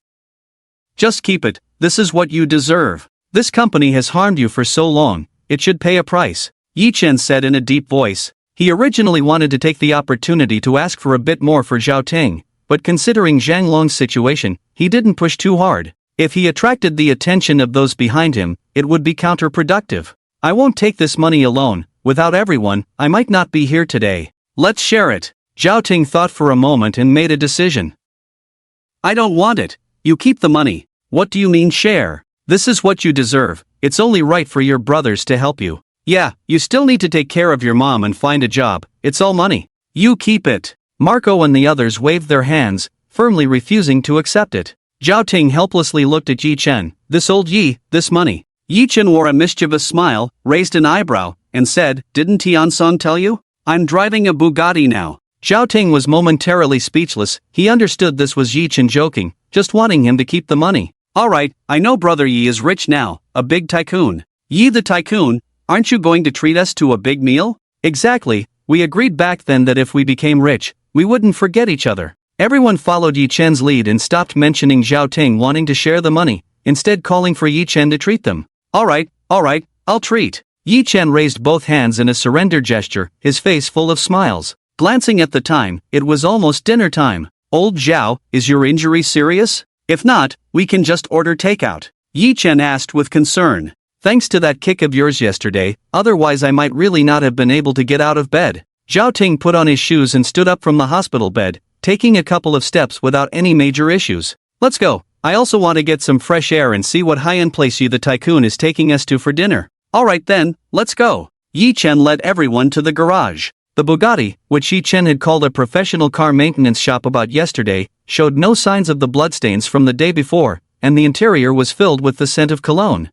Just keep it, this is what you deserve. This company has harmed you for so long, it should pay a price, Yi Chen said in a deep voice. He originally wanted to take the opportunity to ask for a bit more for Zhao Ting, but considering Zhang Long's situation, he didn't push too hard. If he attracted the attention of those behind him, it would be counterproductive. I won't take this money alone. Without everyone, I might not be here today. Let's share it. Zhao Ting thought for a moment and made a decision. I don't want it. You keep the money. What do you mean share? This is what you deserve. It's only right for your brothers to help you. Yeah, you still need to take care of your mom and find a job. It's all money. You keep it. Marco and the others waved their hands, firmly refusing to accept it. Zhao Ting helplessly looked at Yi Chen. This old Yi, this money. Yi Chen wore a mischievous smile, raised an eyebrow, and said, didn't Tian Song tell you? I'm driving a Bugatti now. Zhao Ting was momentarily speechless. He understood this was Yi Chen joking, just wanting him to keep the money. Alright, I know brother Yi is rich now, a big tycoon. Yi the tycoon, aren't you going to treat us to a big meal? Exactly, we agreed back then that if we became rich, we wouldn't forget each other. Everyone followed Yi Chen's lead and stopped mentioning Zhao Ting wanting to share the money, instead calling for Yi Chen to treat them. Alright, I'll treat. Yi Chen raised both hands in a surrender gesture, his face full of smiles. Glancing at the time, it was almost dinner time. Old Zhao, is your injury serious? If not, we can just order takeout. Yi Chen asked with concern. Thanks to that kick of yours yesterday, otherwise I might really not have been able to get out of bed. Zhao Ting put on his shoes and stood up from the hospital bed, taking a couple of steps without any major issues. Let's go. I also want to get some fresh air and see what high-end place Yi the tycoon is taking us to for dinner. Alright then, let's go. Yi Chen led everyone to the garage. The Bugatti, which Yi Chen had called a professional car maintenance shop about yesterday, showed no signs of the bloodstains from the day before, and the interior was filled with the scent of cologne.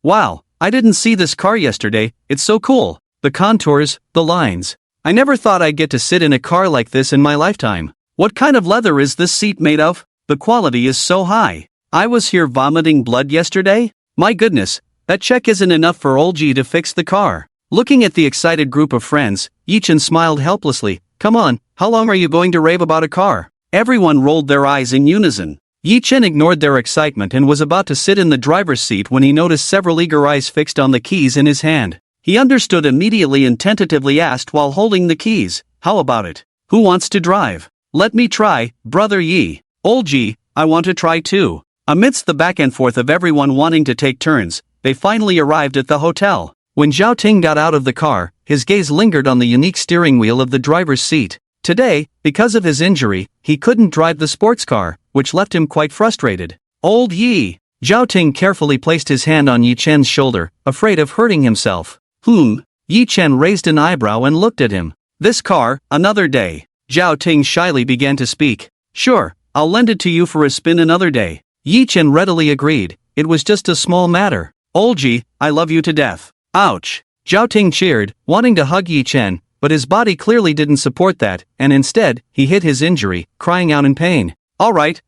Wow, I didn't see this car yesterday, it's so cool. The contours, the lines. I never thought I'd get to sit in a car like this in my lifetime. What kind of leather is this seat made of? The quality is so high. I was here vomiting blood yesterday? My goodness, that check isn't enough for old G to fix the car. Looking at the excited group of friends, Yi Chen smiled helplessly. Come on, how long are you going to rave about a car? Everyone rolled their eyes in unison. Yi Chen ignored their excitement and was about to sit in the driver's seat when he noticed several eager eyes fixed on the keys in his hand. He understood immediately and tentatively asked while holding the keys, "How about it? Who wants to drive?" "Let me try, brother Yi." "Old G, I want to try too." Amidst the back and forth of everyone wanting to take turns, they finally arrived at the hotel. When Zhao Ting got out of the car, his gaze lingered on the unique steering wheel of the driver's seat. Today, because of his injury, he couldn't drive the sports car, which left him quite frustrated. "Old Yi." Zhao Ting carefully placed his hand on Yi Chen's shoulder, afraid of hurting himself. Yi Chen raised an eyebrow and looked at him. "This car, another day." Zhao Ting shyly began to speak. "Sure, I'll lend it to you for a spin another day." Yi Chen readily agreed. It was just a small matter. "Old Ji, I love you to death." Ouch! Zhao Ting cheered, wanting to hug Yi Chen, but his body clearly didn't support that, and instead, he hid his injury, crying out in pain. All right,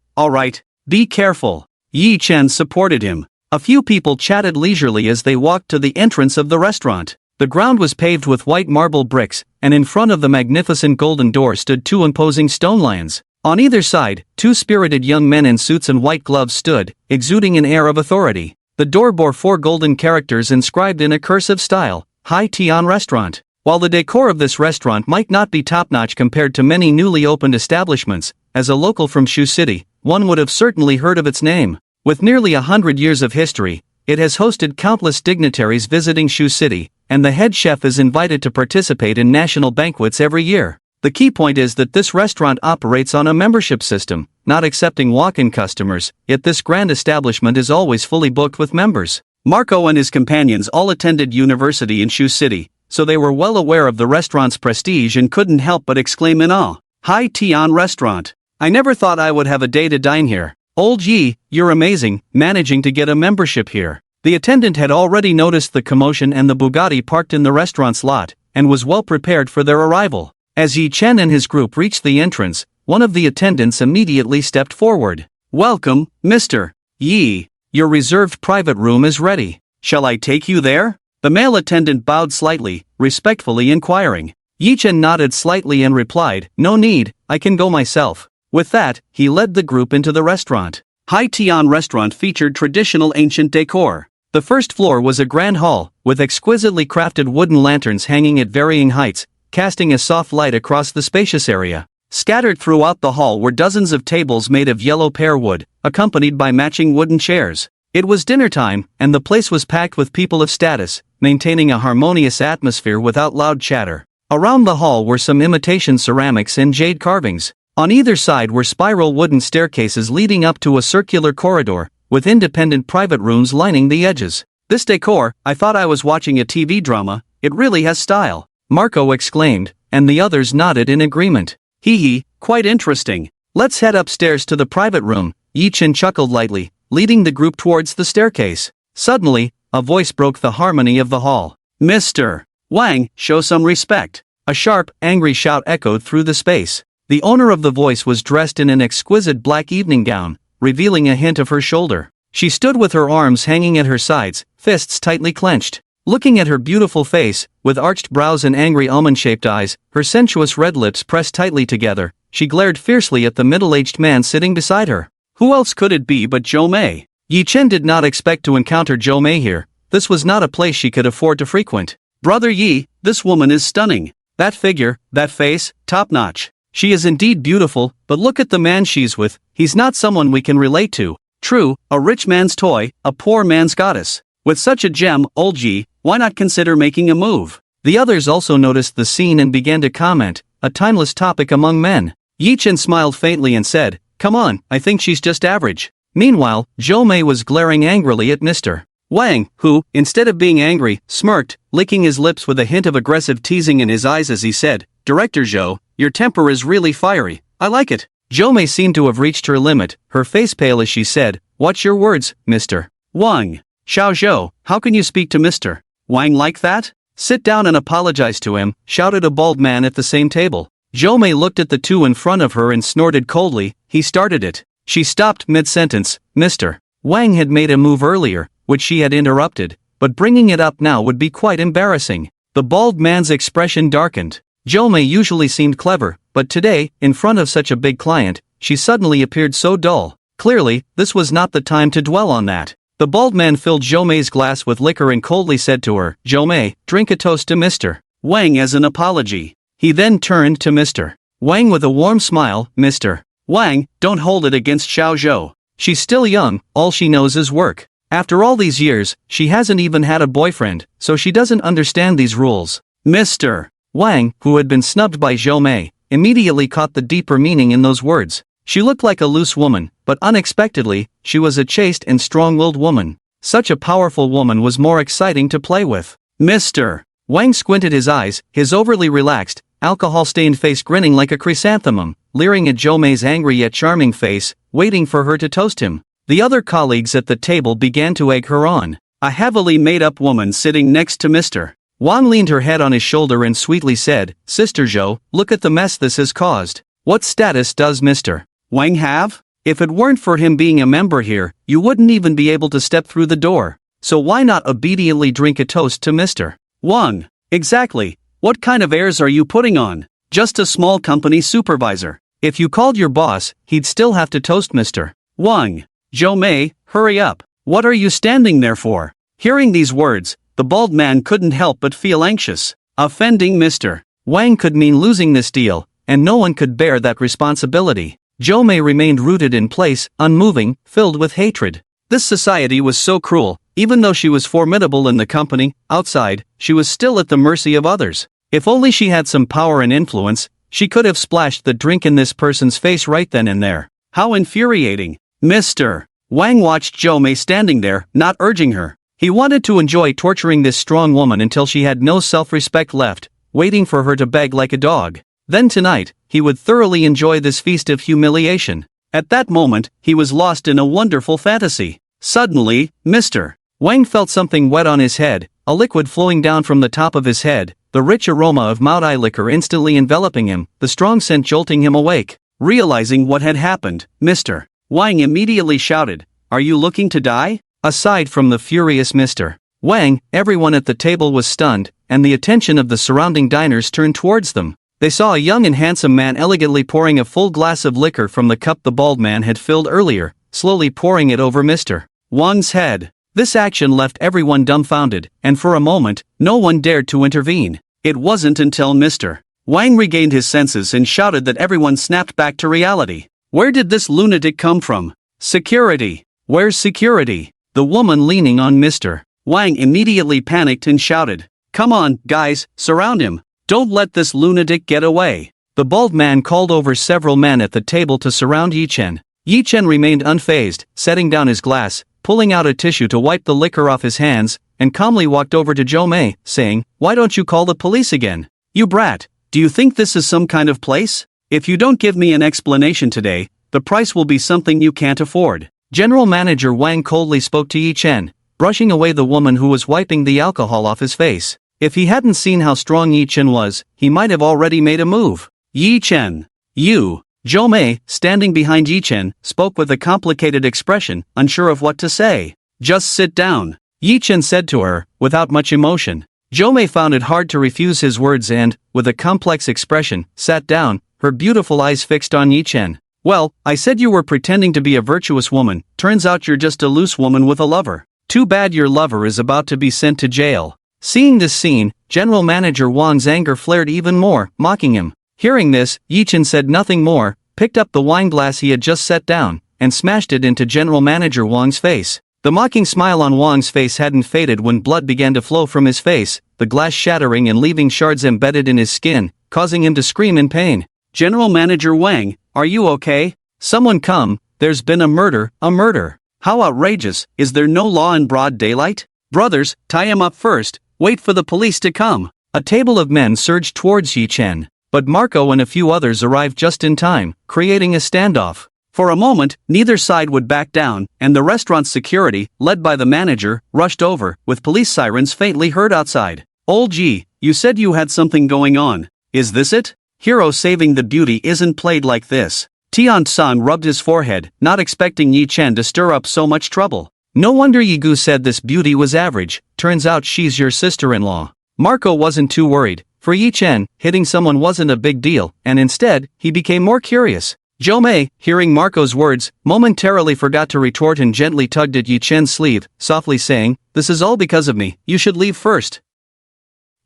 be careful." Yi Chen supported him. A few people chatted leisurely as they walked to the entrance of the restaurant. The ground was paved with white marble bricks, and in front of the magnificent golden door stood two imposing stone lions. On either side, two spirited young men in suits and white gloves stood, exuding an air of authority. The door bore 4 golden characters inscribed in a cursive style, Hai Tian Restaurant. While the decor of this restaurant might not be top-notch compared to many newly opened establishments, as a local from Shu City, one would have certainly heard of its name. With nearly 100 years of history, it has hosted countless dignitaries visiting Shu City, and the head chef is invited to participate in national banquets every year. The key point is that this restaurant operates on a membership system, not accepting walk-in customers, yet this grand establishment is always fully booked with members. Marco and his companions all attended university in Shu City, so they were well aware of the restaurant's prestige and couldn't help but exclaim in awe. "Hai Tian Restaurant. I never thought I would have a day to dine here. Old Yi, you're amazing, managing to get a membership here." The attendant had already noticed the commotion and the Bugatti parked in the restaurant's lot, and was well prepared for their arrival. As Yi Chen and his group reached the entrance, one of the attendants immediately stepped forward. "Welcome, Mr. Yi. Your reserved private room is ready. Shall I take you there?" The male attendant bowed slightly, respectfully inquiring. Yi Chen nodded slightly and replied, "No need, I can go myself." With that, he led the group into the restaurant. Hai Tian Restaurant featured traditional ancient decor. The first floor was a grand hall, with exquisitely crafted wooden lanterns hanging at varying heights, casting a soft light across the spacious area. Scattered throughout the hall were dozens of tables made of yellow pear wood, accompanied by matching wooden chairs. It was dinner time, and the place was packed with people of status, maintaining a harmonious atmosphere without loud chatter. Around the hall were some imitation ceramics and jade carvings. On either side were spiral wooden staircases leading up to a circular corridor, with independent private rooms lining the edges. "This decor, I thought I was watching a TV drama, it really has style," Marco exclaimed, and the others nodded in agreement. "Hee, quite interesting. Let's head upstairs to the private room," Yi Chen chuckled lightly, leading the group towards the staircase. Suddenly, a voice broke the harmony of the hall. "Mr. Wang, show some respect." A sharp, angry shout echoed through the space. The owner of the voice was dressed in an exquisite black evening gown, revealing a hint of her shoulder. She stood with her arms hanging at her sides, fists tightly clenched. Looking at her beautiful face, with arched brows and angry almond-shaped eyes, her sensuous red lips pressed tightly together, she glared fiercely at the middle-aged man sitting beside her. Who else could it be but Zhou Mei? Yi Chen did not expect to encounter Zhou Mei here. This was not a place she could afford to frequent. "Brother Yi, this woman is stunning. That figure, that face, top-notch. She is indeed beautiful, but look at the man she's with, he's not someone we can relate to. True, a rich man's toy, a poor man's goddess. With such a gem, old Ji, why not consider making a move?" The others also noticed the scene and began to comment, a timeless topic among men. Yi Chen smiled faintly and said, "Come on, I think she's just average." Meanwhile, Zhou Mei was glaring angrily at Mr. Wang, who, instead of being angry, smirked, licking his lips with a hint of aggressive teasing in his eyes as he said, "Director Zhou, your temper is really fiery. I like it." Zhou Mei seemed to have reached her limit, her face pale as she said, "Watch your words, Mr. Wang. Xiao Zhou, how can you speak to Mr. Wang like that? Sit down and apologize to him," shouted a bald man at the same table. Zhou Mei looked at the two in front of her and snorted coldly, "He started it." She stopped mid-sentence. Mr. Wang had made a move earlier, which she had interrupted, but bringing it up now would be quite embarrassing. The bald man's expression darkened. Zhou Mei usually seemed clever, but today, in front of such a big client, she suddenly appeared so dull. Clearly, this was not the time to dwell on that. The bald man filled Zhou Mei's glass with liquor and coldly said to her, "Zhou Mei, drink a toast to Mr. Wang as an apology." He then turned to Mr. Wang with a warm smile, "Mr. Wang, don't hold it against Xiao Zhou. She's still young, all she knows is work. After all these years, she hasn't even had a boyfriend, so she doesn't understand these rules." Mr. Wang, who had been snubbed by Zhou Mei, immediately caught the deeper meaning in those words. She looked like a loose woman, but unexpectedly, she was a chaste and strong-willed woman. Such a powerful woman was more exciting to play with. Mr. Wang squinted his eyes, his overly relaxed, alcohol-stained face grinning like a chrysanthemum, leering at Zhou Mei's angry yet charming face, waiting for her to toast him. The other colleagues at the table began to egg her on. A heavily made-up woman sitting next to Mr. Wang leaned her head on his shoulder and sweetly said, "Sister Zhou, look at the mess this has caused. What status does Mr. Wang have? If it weren't for him being a member here, you wouldn't even be able to step through the door. So why not obediently drink a toast to Mr. Wang?" "Exactly. What kind of airs are you putting on? Just a small company supervisor. If you called your boss, he'd still have to toast Mr. Wang. Zhou Mei, hurry up. What are you standing there for?" Hearing these words, the bald man couldn't help but feel anxious. Offending Mr. Wang could mean losing this deal, and no one could bear that responsibility. Zhou Mei remained rooted in place, unmoving, filled with hatred. This society was so cruel. Even though she was formidable in the company, outside, she was still at the mercy of others. If only she had some power and influence, she could have splashed the drink in this person's face right then and there. How infuriating. Mr. Wang watched Zhou Mei standing there, not urging her. He wanted to enjoy torturing this strong woman until she had no self-respect left, waiting for her to beg like a dog. Then tonight, he would thoroughly enjoy this feast of humiliation. At that moment, he was lost in a wonderful fantasy. Suddenly, Mr. Wang felt something wet on his head, a liquid flowing down from the top of his head, the rich aroma of Maodai liquor instantly enveloping him, the strong scent jolting him awake. Realizing what had happened, Mr. Wang immediately shouted, "Are you looking to die?" Aside from the furious Mr. Wang, everyone at the table was stunned, and the attention of the surrounding diners turned towards them. They saw a young and handsome man elegantly pouring a full glass of liquor from the cup the bald man had filled earlier, slowly pouring it over Mr. Wang's head. This action left everyone dumbfounded, and for a moment, no one dared to intervene. It wasn't until Mr. Wang regained his senses and shouted that everyone snapped back to reality. Where did this lunatic come from? Security. Where's security? The woman leaning on Mr. Wang immediately panicked and shouted, "Come on, guys, surround him. Don't let this lunatic get away." The bald man called over several men at the table to surround Yi Chen. Yi Chen remained unfazed, setting down his glass, pulling out a tissue to wipe the liquor off his hands, and calmly walked over to Zhou Mei, saying, "Why don't you call the police again? You brat, do you think this is some kind of place? If you don't give me an explanation today, the price will be something you can't afford." General Manager Wang coldly spoke to Yi Chen, brushing away the woman who was wiping the alcohol off his face. If he hadn't seen how strong Yi Chen was, he might have already made a move. "Yi Chen. You." Zhou Mei, standing behind Yi Chen, spoke with a complicated expression, unsure of what to say. "Just sit down," Yi Chen said to her, without much emotion. Zhou Mei found it hard to refuse his words and, with a complex expression, sat down, her beautiful eyes fixed on Yi Chen. "Well, I said you were pretending to be a virtuous woman, turns out you're just a loose woman with a lover. Too bad your lover is about to be sent to jail." Seeing this scene, General Manager Wang's anger flared even more, mocking him. Hearing this, Yi Chen said nothing more, picked up the wine glass he had just set down, and smashed it into General Manager Wang's face. The mocking smile on Wang's face hadn't faded when blood began to flow from his face, the glass shattering and leaving shards embedded in his skin, causing him to scream in pain. "General Manager Wang, are you okay? Someone come, there's been a murder, a murder." How outrageous, is there no law in broad daylight? Brothers, tie him up first, wait for the police to come. A table of men surged towards Yi Chen, but Marco and a few others arrived just in time, creating a standoff. For a moment, neither side would back down, and the restaurant's security, led by the manager, rushed over, with police sirens faintly heard outside. Old Yi, you said you had something going on. Is this it? Hero saving the beauty isn't played like this. Tian-san rubbed his forehead, not expecting Yi Chen to stir up so much trouble. No wonder Yigu said this beauty was average, turns out she's your sister-in-law. Marco wasn't too worried. For Yi Chen, hitting someone wasn't a big deal, and instead, he became more curious. Jo-mei, hearing Marco's words, momentarily forgot to retort and gently tugged at Yi Chen's sleeve, softly saying, "This is all because of me, you should leave first."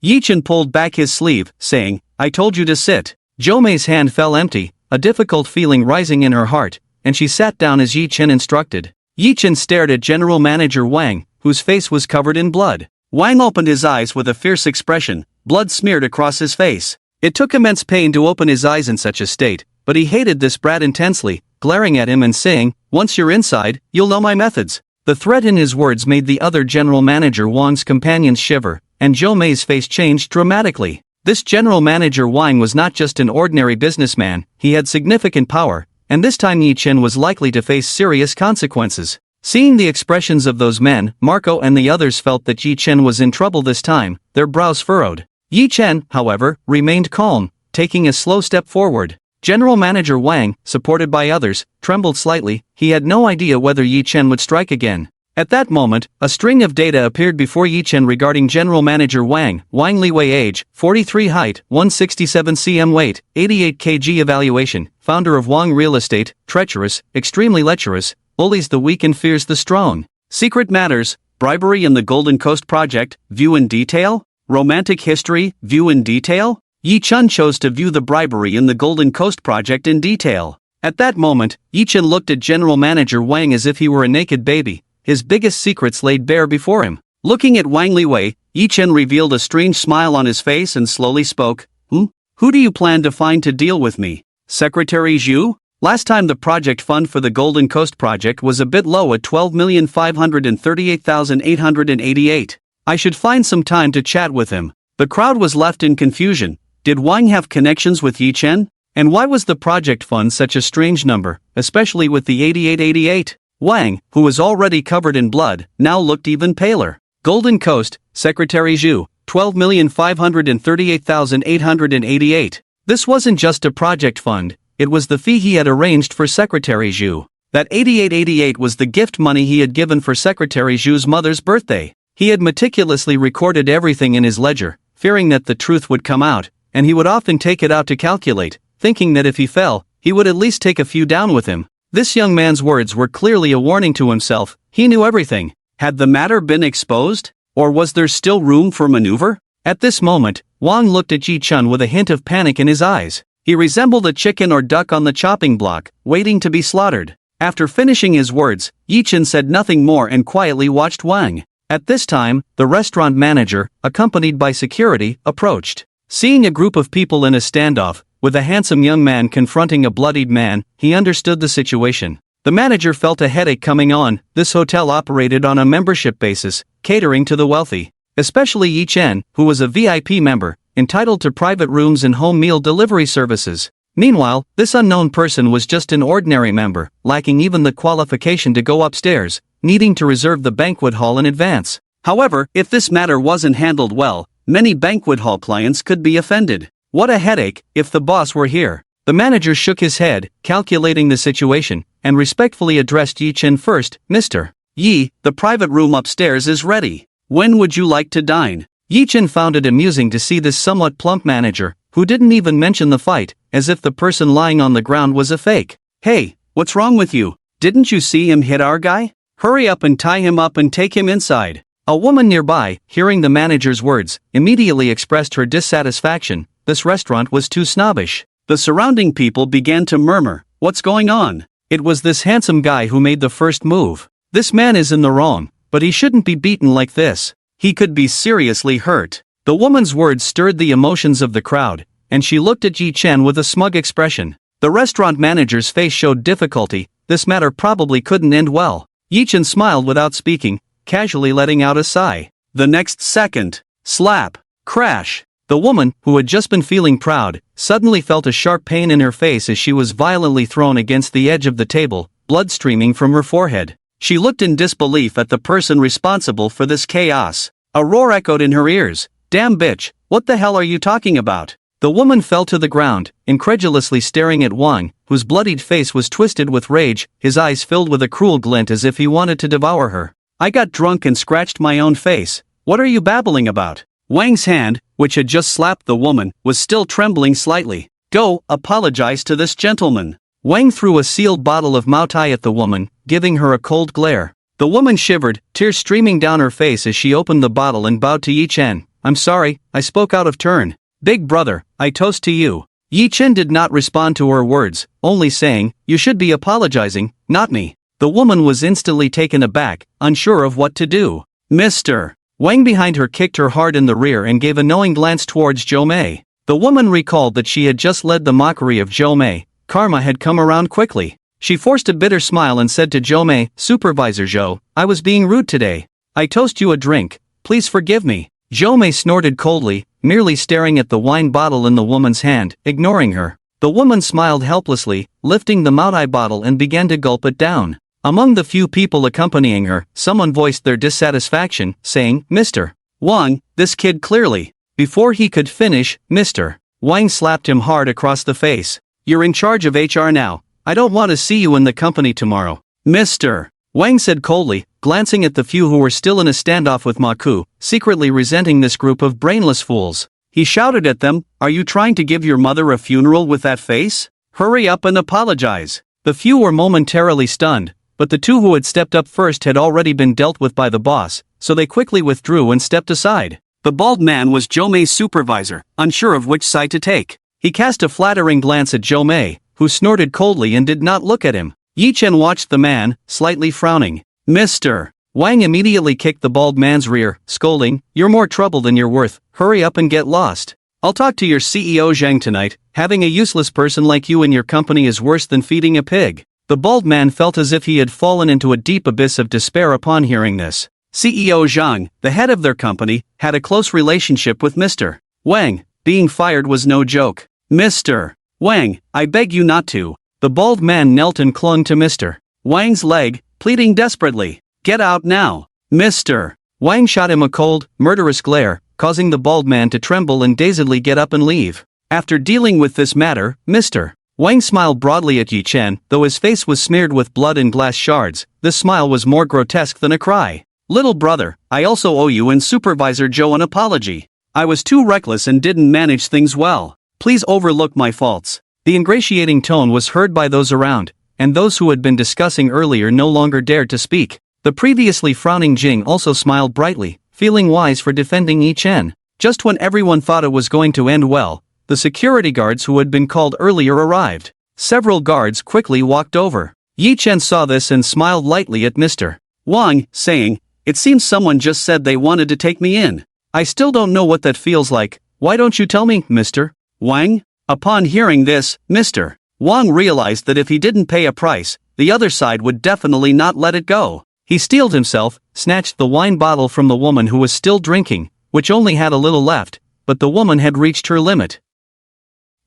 Yi Chen pulled back his sleeve, saying, "I told you to sit." Jo-mei's hand fell empty, a difficult feeling rising in her heart, and she sat down as Yi Chen instructed. Yi Chen stared at General Manager Wang, whose face was covered in blood. Wang opened his eyes with a fierce expression, blood smeared across his face. It took immense pain to open his eyes in such a state, but he hated this brat intensely, glaring at him and saying, "Once you're inside, you'll know my methods." The threat in his words made the other General Manager Wang's companions shiver, and Jo-mei's face changed dramatically. This General Manager Wang was not just an ordinary businessman, he had significant power, and this time Yi Chen was likely to face serious consequences. Seeing the expressions of those men, Marco and the others felt that Yi Chen was in trouble this time, their brows furrowed. Yi Chen, however, remained calm, taking a slow step forward. General Manager Wang, supported by others, trembled slightly, he had no idea whether Yi Chen would strike again. At that moment, a string of data appeared before Yi Chen regarding General Manager Wang. Wang Liwei age, 43 height, 167 cm weight, 88 kg evaluation, founder of Wang Real Estate, treacherous, extremely lecherous, bullies the weak and fears the strong. Secret matters, bribery in the Golden Coast Project, view in detail? Romantic history, view in detail? Yi Chen chose to view the bribery in the Golden Coast Project in detail. At that moment, Yi Chen looked at General Manager Wang as if he were a naked baby, his biggest secrets laid bare before him. Looking at Wang Liwei, Yi Chen revealed a strange smile on his face and slowly spoke, Who do you plan to find to deal with me? Secretary Zhu? Last time the project fund for the Golden Coast Project was a bit low at 12,538,888. I should find some time to chat with him." The crowd was left in confusion. Did Wang have connections with Yi Chen? And why was the project fund such a strange number, especially with the 8888? Wang, who was already covered in blood, now looked even paler. Golden Coast, Secretary Zhu, 12,538,888. This wasn't just a project fund, it was the fee he had arranged for Secretary Zhu. That 8888 was the gift money he had given for Secretary Zhu's mother's birthday. He had meticulously recorded everything in his ledger, fearing that the truth would come out, and he would often take it out to calculate, thinking that if he fell, he would at least take a few down with him. This young man's words were clearly a warning to himself. He knew everything. Had the matter been exposed? Or was there still room for maneuver? At this moment, Wang looked at Yi Chen with a hint of panic in his eyes. He resembled a chicken or duck on the chopping block, waiting to be slaughtered. After finishing his words, Yi Chen said nothing more and quietly watched Wang. At this time, the restaurant manager, accompanied by security, approached. Seeing a group of people in a standoff, with a handsome young man confronting a bloodied man, he understood the situation. The manager felt a headache coming on. This hotel operated on a membership basis, catering to the wealthy. Especially Yi Chen, who was a VIP member, entitled to private rooms and home meal delivery services. Meanwhile, this unknown person was just an ordinary member, lacking even the qualification to go upstairs, needing to reserve the banquet hall in advance. However, if this matter wasn't handled well, many banquet hall clients could be offended. What a headache, if the boss were here. The manager shook his head, calculating the situation, and respectfully addressed Yi Chen first. "Mr. Yi, the private room upstairs is ready. When would you like to dine?" Yi Chen found it amusing to see this somewhat plump manager, who didn't even mention the fight, as if the person lying on the ground was a fake. "Hey, what's wrong with you? Didn't you see him hit our guy? Hurry up and tie him up and take him inside." A woman nearby, hearing the manager's words, immediately expressed her dissatisfaction. This restaurant was too snobbish. The surrounding people began to murmur, "What's going on?" It was this handsome guy who made the first move. This man is in the wrong, but he shouldn't be beaten like this. He could be seriously hurt. The woman's words stirred the emotions of the crowd, and she looked at Yi Chen with a smug expression. The restaurant manager's face showed difficulty. This matter probably couldn't end well. Yi-chen smiled without speaking, casually letting out a sigh. The next second, slap, crash. The woman, who had just been feeling proud, suddenly felt a sharp pain in her face as she was violently thrown against the edge of the table, blood streaming from her forehead. She looked in disbelief at the person responsible for this chaos. A roar echoed in her ears. Damn bitch, what the hell are you talking about? The woman fell to the ground, incredulously staring at Wang, whose bloodied face was twisted with rage, his eyes filled with a cruel glint as if he wanted to devour her. I got drunk and scratched my own face. What are you babbling about? Wang's hand, which had just slapped the woman, was still trembling slightly. Go, apologize to this gentleman. Wang threw a sealed bottle of Maotai at the woman, giving her a cold glare. The woman shivered, tears streaming down her face as she opened the bottle and bowed to Yi-chen. I'm sorry, I spoke out of turn. Big brother, I toast to you. Yi-chen did not respond to her words, only saying, you should be apologizing, not me. The woman was instantly taken aback, unsure of what to do. Mr. Wang behind her kicked her hard in the rear and gave a knowing glance towards Zhou Mei. The woman recalled that she had just led the mockery of Zhou Mei. Karma had come around quickly. She forced a bitter smile and said to Zhou Mei, Supervisor Zhou, I was being rude today. I toast you a drink, please forgive me. Zhou Mei snorted coldly, merely staring at the wine bottle in the woman's hand, ignoring her. The woman smiled helplessly, lifting the Maotai bottle and began to gulp it down. Among the few people accompanying her, someone voiced their dissatisfaction, saying, Mr. Wang, this kid clearly. Before he could finish, Mr. Wang slapped him hard across the face. You're in charge of HR now. I don't want to see you in the company tomorrow. Mr. Wang said coldly, glancing at the few who were still in a standoff with Ma Ku, secretly resenting this group of brainless fools. He shouted at them, Are you trying to give your mother a funeral with that face? Hurry up and apologize. The few were momentarily stunned, but the two who had stepped up first had already been dealt with by the boss, so they quickly withdrew and stepped aside. The bald man was Zhou Mei's supervisor, unsure of which side to take. He cast a flattering glance at Zhou Mei, who snorted coldly and did not look at him. Yi-chen watched the man, slightly frowning. Mr. Wang immediately kicked the bald man's rear, scolding, You're more trouble than you're worth, hurry up and get lost. I'll talk to your CEO Zhang tonight. Having a useless person like you in your company is worse than feeding a pig. The bald man felt as if he had fallen into a deep abyss of despair upon hearing this. CEO Zhang, the head of their company, had a close relationship with Mr. Wang. Being fired was no joke. Mr. Wang, I beg you not to. The bald man knelt and clung to Mr. Wang's leg, pleading desperately. Get out now. Mr. Wang shot him a cold, murderous glare, causing the bald man to tremble and dazedly get up and leave. After dealing with this matter, Mr. Wang smiled broadly at Yi-chen, though his face was smeared with blood and glass shards. This smile was more grotesque than a cry. Little brother, I also owe you and Supervisor Zhou an apology. I was too reckless and didn't manage things well. Please overlook my faults. The ingratiating tone was heard by those around, and those who had been discussing earlier no longer dared to speak. The previously frowning Jing also smiled brightly, feeling wise for defending Yi-chen. Just when everyone thought it was going to end well, the security guards who had been called earlier arrived. Several guards quickly walked over. Yi-chen saw this and smiled lightly at Mr. Wang, saying, It seems someone just said they wanted to take me in. I still don't know what that feels like. Why don't you tell me, Mr. Wang? Upon hearing this, Mr. Wang realized that if he didn't pay a price, the other side would definitely not let it go. He steeled himself, snatched the wine bottle from the woman who was still drinking, which only had a little left, but the woman had reached her limit.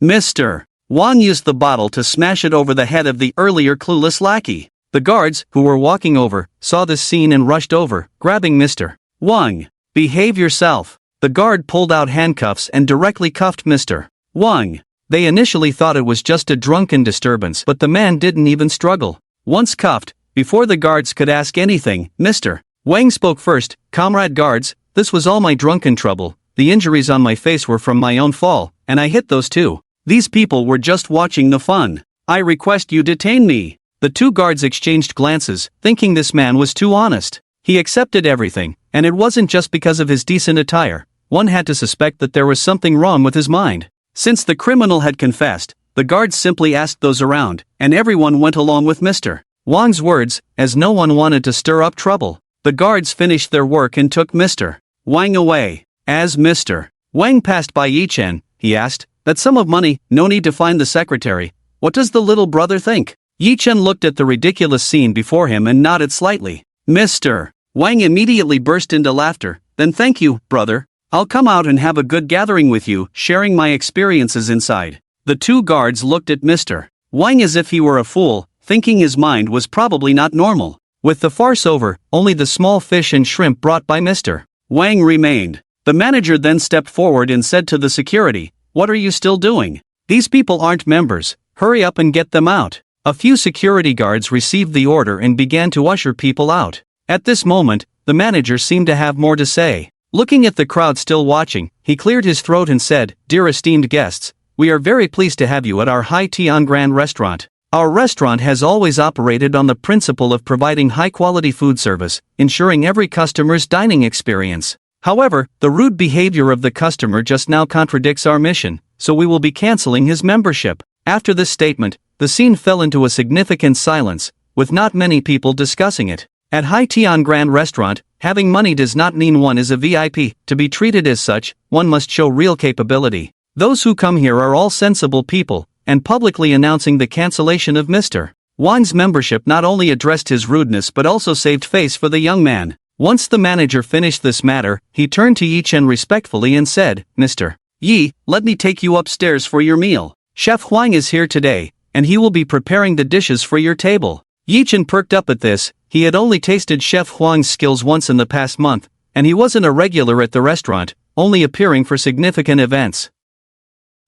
Mr. Wang used the bottle to smash it over the head of the earlier clueless lackey. The guards, who were walking over, saw this scene and rushed over, grabbing Mr. Wang. Behave yourself. The guard pulled out handcuffs and directly cuffed Mr. Wang. They initially thought it was just a drunken disturbance, but the man didn't even struggle. Once cuffed, before the guards could ask anything, Mr. Wang spoke first, Comrade guards, this was all my drunken trouble. The injuries on my face were from my own fall, and I hit those too. These people were just watching the fun. I request you detain me. The two guards exchanged glances, thinking this man was too honest. He accepted everything, and it wasn't just because of his decent attire. One had to suspect that there was something wrong with his mind. Since the criminal had confessed, the guards simply asked those around, and everyone went along with Mr. Wang's words, as no one wanted to stir up trouble. The guards finished their work and took Mr. Wang away. As Mr. Wang passed by Yi-chen, he asked, That sum of money, no need to find the secretary. What does the little brother think? Yi Chen looked at the ridiculous scene before him and nodded slightly. Mr. Wang immediately burst into laughter. Then thank you, brother. I'll come out and have a good gathering with you, sharing my experiences inside. The two guards looked at Mr. Wang as if he were a fool, thinking his mind was probably not normal. With the farce over, only the small fish and shrimp brought by Mr. Wang remained. The manager then stepped forward and said to the security, "What are you still doing? These people aren't members, hurry up and get them out." A few security guards received the order and began to usher people out. At this moment, the manager seemed to have more to say. Looking at the crowd still watching, he cleared his throat and said, "Dear esteemed guests, we are very pleased to have you at our Hai Tian Grand restaurant. Our restaurant has always operated on the principle of providing high-quality food service, ensuring every customer's dining experience. However, the rude behavior of the customer just now contradicts our mission, so we will be canceling his membership." After this statement, the scene fell into a significant silence, with not many people discussing it. At Hai Tian Grand restaurant, having money does not mean one is a VIP. To be treated as such, one must show real capability. Those who come here are all sensible people, and publicly announcing the cancellation of Mr. Wang's membership not only addressed his rudeness but also saved face for the young man. Once the manager finished this matter, he turned to Yi Chen respectfully and said, "Mr. Yi, let me take you upstairs for your meal. Chef Huang is here today, and he will be preparing the dishes for your table." Yi Chen perked up at this. He had only tasted Chef Huang's skills once in the past month, and he wasn't a regular at the restaurant, only appearing for significant events.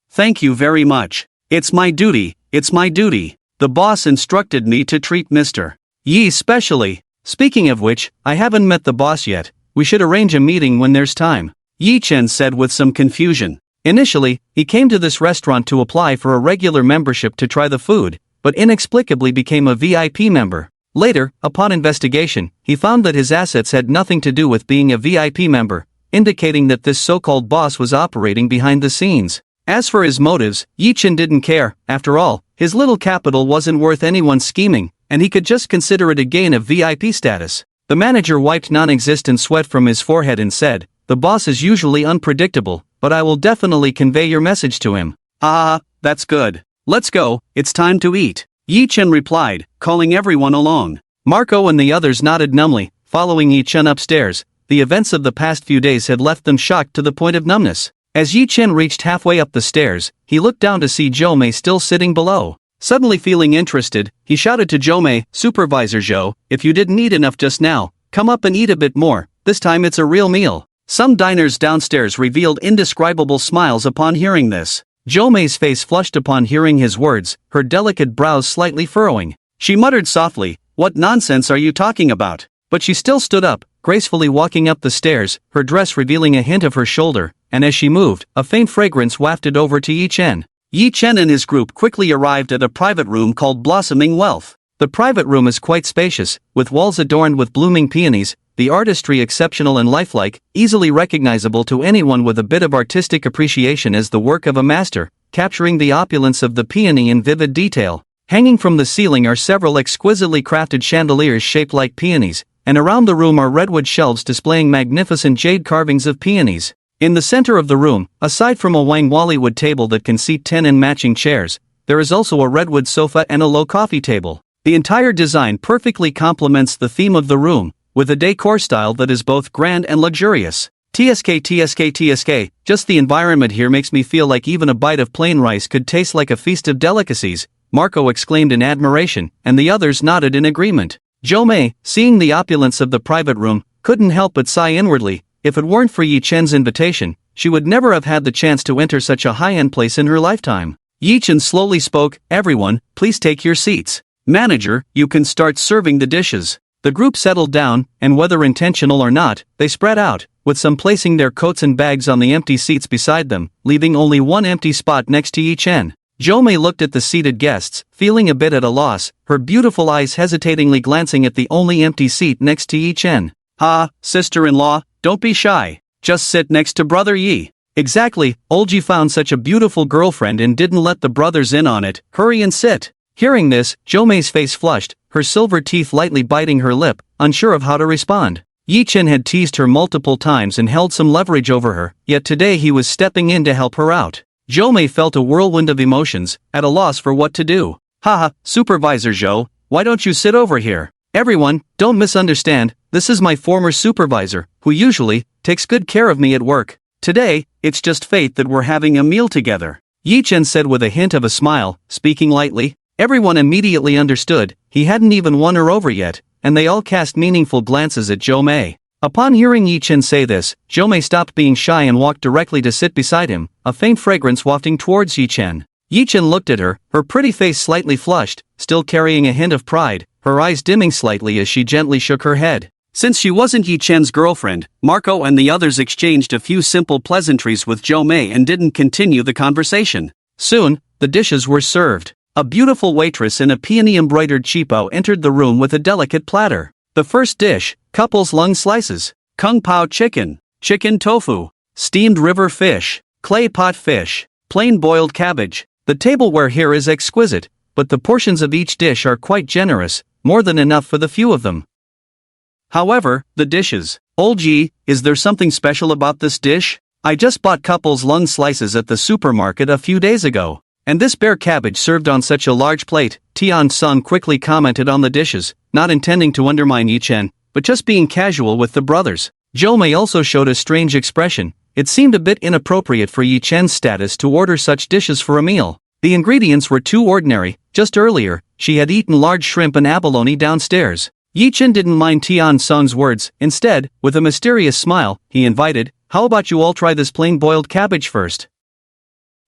"Thank you very much. It's my duty. The boss instructed me to treat Mr. Yi specially. Speaking of which, I haven't met the boss yet. We should arrange a meeting when there's time," Yi Chen said with some confusion. Initially, he came to this restaurant to apply for a regular membership to try the food, but inexplicably became a VIP member. Later, upon investigation, he found that his assets had nothing to do with being a VIP member, indicating that this so-called boss was operating behind the scenes. As for his motives, Yi Chen didn't care. After all, his little capital wasn't worth anyone's scheming, and he could just consider it a gain of VIP status. The manager wiped non-existent sweat from his forehead and said, "The boss is usually unpredictable, but I will definitely convey your message to him." "Ah, that's good. Let's go, it's time to eat," Yi Chen replied, calling everyone along. Marco and the others nodded numbly, following Yi Chen upstairs. The events of the past few days had left them shocked to the point of numbness. As Yi Chen reached halfway up the stairs, he looked down to see Zhou Mei still sitting below. Suddenly feeling interested, he shouted to Zhou Mei, "Supervisor Zhou, if you didn't eat enough just now, come up and eat a bit more, this time it's a real meal." Some diners downstairs revealed indescribable smiles upon hearing this. Zhou Mei's face flushed upon hearing his words, her delicate brows slightly furrowing. She muttered softly, "What nonsense are you talking about?" But she still stood up, gracefully walking up the stairs, her dress revealing a hint of her shoulder, and as she moved, a faint fragrance wafted over to Yi Chen. Yi Chen and his group quickly arrived at a private room called Blossoming Wealth. The private room is quite spacious, with walls adorned with blooming peonies, the artistry exceptional and lifelike, easily recognizable to anyone with a bit of artistic appreciation as the work of a master, capturing the opulence of the peony in vivid detail. Hanging from the ceiling are several exquisitely crafted chandeliers shaped like peonies, and around the room are redwood shelves displaying magnificent jade carvings of peonies. In the center of the room, aside from a Wang Wallywood table that can seat 10 in matching chairs, there is also a redwood sofa and a low coffee table. The entire design perfectly complements the theme of the room, with a decor style that is both grand and luxurious. TSK, just the environment here makes me feel like even a bite of plain rice could taste like a feast of delicacies, Marco exclaimed in admiration, and the others nodded in agreement. Zhou Mei, seeing the opulence of the private room, couldn't help but sigh inwardly. If it weren't for Yi Chen's invitation, she would never have had the chance to enter such a high-end place in her lifetime. Yi Chen slowly spoke, "Everyone, please take your seats. Manager, you can start serving the dishes." The group settled down, and whether intentional or not, they spread out, with some placing their coats and bags on the empty seats beside them, leaving only one empty spot next to Yi Chen. Zhou Mei looked at the seated guests, feeling a bit at a loss, her beautiful eyes hesitatingly glancing at the only empty seat next to Yi Chen. "Ha, sister-in-law, don't be shy. Just sit next to brother Yi." "Exactly, old Yi found such a beautiful girlfriend and didn't let the brothers in on it. Hurry and sit." Hearing this, Zhou Mei's face flushed, her silver teeth lightly biting her lip, unsure of how to respond. Yi Chen had teased her multiple times and held some leverage over her, yet today he was stepping in to help her out. Zhou Mei felt a whirlwind of emotions, at a loss for what to do. Haha, Supervisor Zhou, why don't you sit over here? Everyone, don't misunderstand, this is my former supervisor, who usually takes good care of me at work. Today, it's just fate that we're having a meal together. Yi Chen said with a hint of a smile, speaking lightly. Everyone immediately understood, he hadn't even won her over yet, and they all cast meaningful glances at Zhou Mei. Upon hearing Yi Chen say this, Zhou Mei stopped being shy and walked directly to sit beside him, a faint fragrance wafting towards Yi Chen. Yi Chen looked at her, her pretty face slightly flushed, still carrying a hint of pride, her eyes dimming slightly as she gently shook her head. Since she wasn't Yi Chen's girlfriend, Marco and the others exchanged a few simple pleasantries with Zhou Mei and didn't continue the conversation. Soon, the dishes were served. A beautiful waitress in a peony-embroidered cheapo entered the room with a delicate platter. The first dish, couple's lung slices, kung pao chicken, chicken tofu, steamed river fish, clay pot fish, plain boiled cabbage. The tableware here is exquisite, but the portions of each dish are quite generous, more than enough for the few of them. However, the dishes. Old Yi, is there something special about this dish? I just bought couple's lung slices at the supermarket a few days ago. And this bare cabbage served on such a large plate. Tian Sun quickly commented on the dishes, not intending to undermine Yi Chen, but just being casual with the brothers. Zhou Mei also showed a strange expression. It seemed a bit inappropriate for Yi Chen's status to order such dishes for a meal. The ingredients were too ordinary. Just earlier, she had eaten large shrimp and abalone downstairs. Yi Chen didn't mind Tian Sun's words. Instead, with a mysterious smile, he invited, "How about you all try this plain boiled cabbage first?"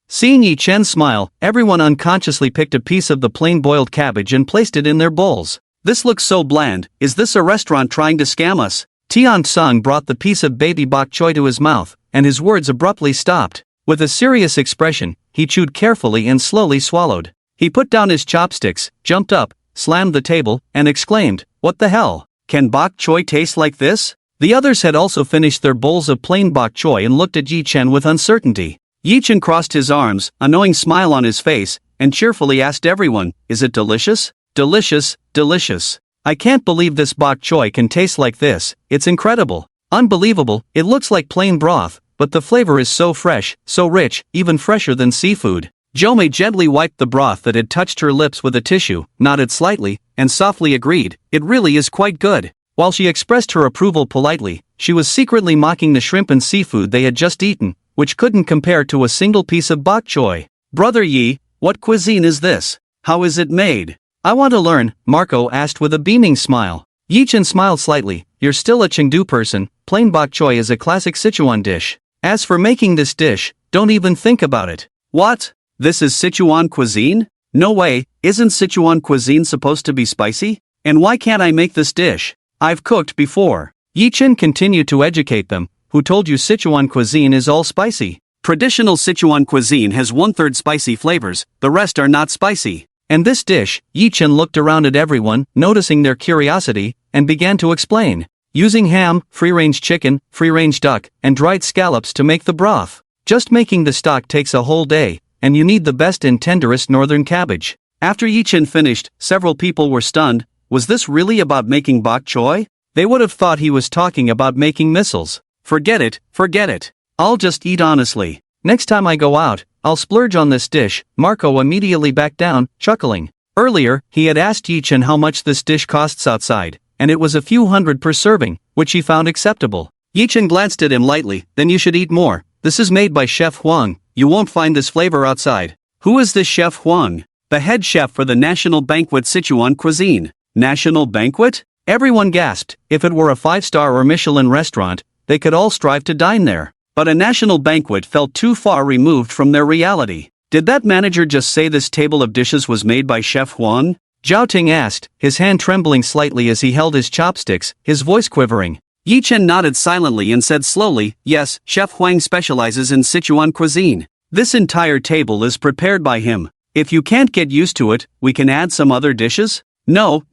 Seeing Yi Chen's smile, everyone unconsciously picked a piece of the plain boiled cabbage and placed it in their bowls. This looks so bland. Is this a restaurant trying to scam us? Tian Sun brought the piece of baby bok choy to his mouth, and his words abruptly stopped. With a serious expression, he chewed carefully and slowly swallowed. He put down his chopsticks, jumped up, slammed the table, and exclaimed, "What the hell? Can bok choy taste like this?" The others had also finished their bowls of plain bok choy and looked at Yi Chen with uncertainty. Yi Chen crossed his arms, a knowing smile on his face, and cheerfully asked everyone, "Is it delicious?" "Delicious, delicious. I can't believe this bok choy can taste like this, it's incredible. Unbelievable, it looks like plain broth, but the flavor is so fresh, so rich, even fresher than seafood." Zhou Mei gently wiped the broth that had touched her lips with a tissue, nodded slightly, and softly agreed, "It really is quite good." While she expressed her approval politely, she was secretly mocking the shrimp and seafood they had just eaten, which couldn't compare to a single piece of bok choy. "Brother Yi, what cuisine is this? How is it made?" "I want to learn," Marco asked with a beaming smile. Yi Chen smiled slightly. "You're still a Chengdu person, plain bok choy is a classic Sichuan dish. As for making this dish, don't even think about it." "What? This is Sichuan cuisine? No way, isn't Sichuan cuisine supposed to be spicy? And why can't I make this dish? I've cooked before." Yi Chen continued to educate them. "Who told you Sichuan cuisine is all spicy? Traditional Sichuan cuisine has 1/3 spicy flavors, the rest are not spicy. And this dish," Yi Chen looked around at everyone, noticing their curiosity, and began to explain. "Using ham, free-range chicken, free-range duck, and dried scallops to make the broth. Just making the stock takes a whole day, and you need the best and tenderest northern cabbage." After Yi Chen finished, several people were stunned. Was this really about making bok choy? They would have thought he was talking about making missiles. Forget it, forget it. I'll just eat honestly. Next time I go out, I'll splurge on this dish. Marco immediately backed down, chuckling. Earlier, he had asked Yi Chen how much this dish costs outside, and it was a few hundred per serving, which he found acceptable. Yi Chen glanced at him lightly. "Then you should eat more. This is made by Chef Huang. You won't find this flavor outside." "Who is this Chef Huang?" "The head chef for the National Banquet Sichuan Cuisine." "National Banquet?" Everyone gasped. If it were a 5-star or Michelin restaurant, they could all strive to dine there. But a national banquet felt too far removed from their reality. Did that manager just say this table of dishes was made by Chef Huang? Zhao Ting asked, his hand trembling slightly as he held his chopsticks, his voice quivering. Yi Chen nodded silently and said slowly, "Yes, Chef Huang specializes in Sichuan cuisine. This entire table is prepared by him. If you can't get used to it, we can add some other dishes?" No,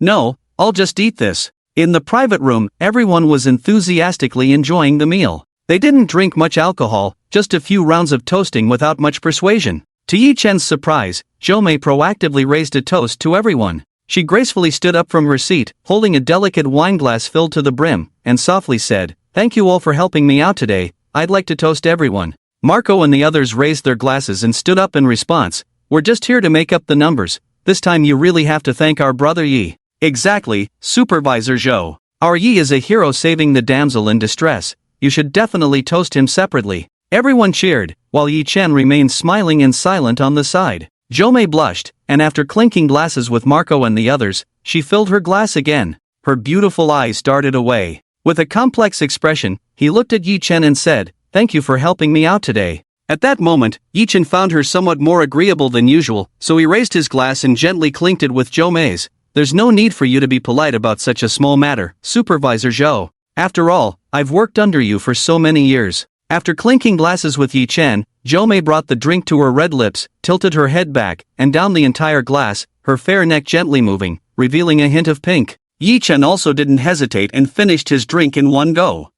I'll just eat this." In the private room, everyone was enthusiastically enjoying the meal. They didn't drink much alcohol, just a few rounds of toasting without much persuasion. To Yi Chen's surprise, Zhou Mei proactively raised a toast to everyone. She gracefully stood up from her seat, holding a delicate wine glass filled to the brim, and softly said, "Thank you all for helping me out today. I'd like to toast everyone." Marco and the others raised their glasses and stood up in response. "We're just here to make up the numbers. this time you really have to thank our brother Yi. Exactly, Supervisor Zhou. Our Yi is a hero saving the damsel in distress. You should definitely toast him separately. Everyone cheered, while Yi Chen remained smiling and silent on the side. Jomei blushed, and after clinking glasses with Marco and the others, she filled her glass again. Her beautiful eyes darted away. With a complex expression, he looked at Yi Chen and said, "Thank you for helping me out today." At that moment, Yi Chen found her somewhat more agreeable than usual, so he raised his glass and gently clinked it with Jomei's. "There's no need for you to be polite about such a small matter, Supervisor Zhou. After all, I've worked under you for so many years." After clinking glasses with Yi Chen, Jomei brought the drink to her red lips, tilted her head back, and down the entire glass, her fair neck gently moving, revealing a hint of pink. Yi Chen also didn't hesitate and finished his drink in one go.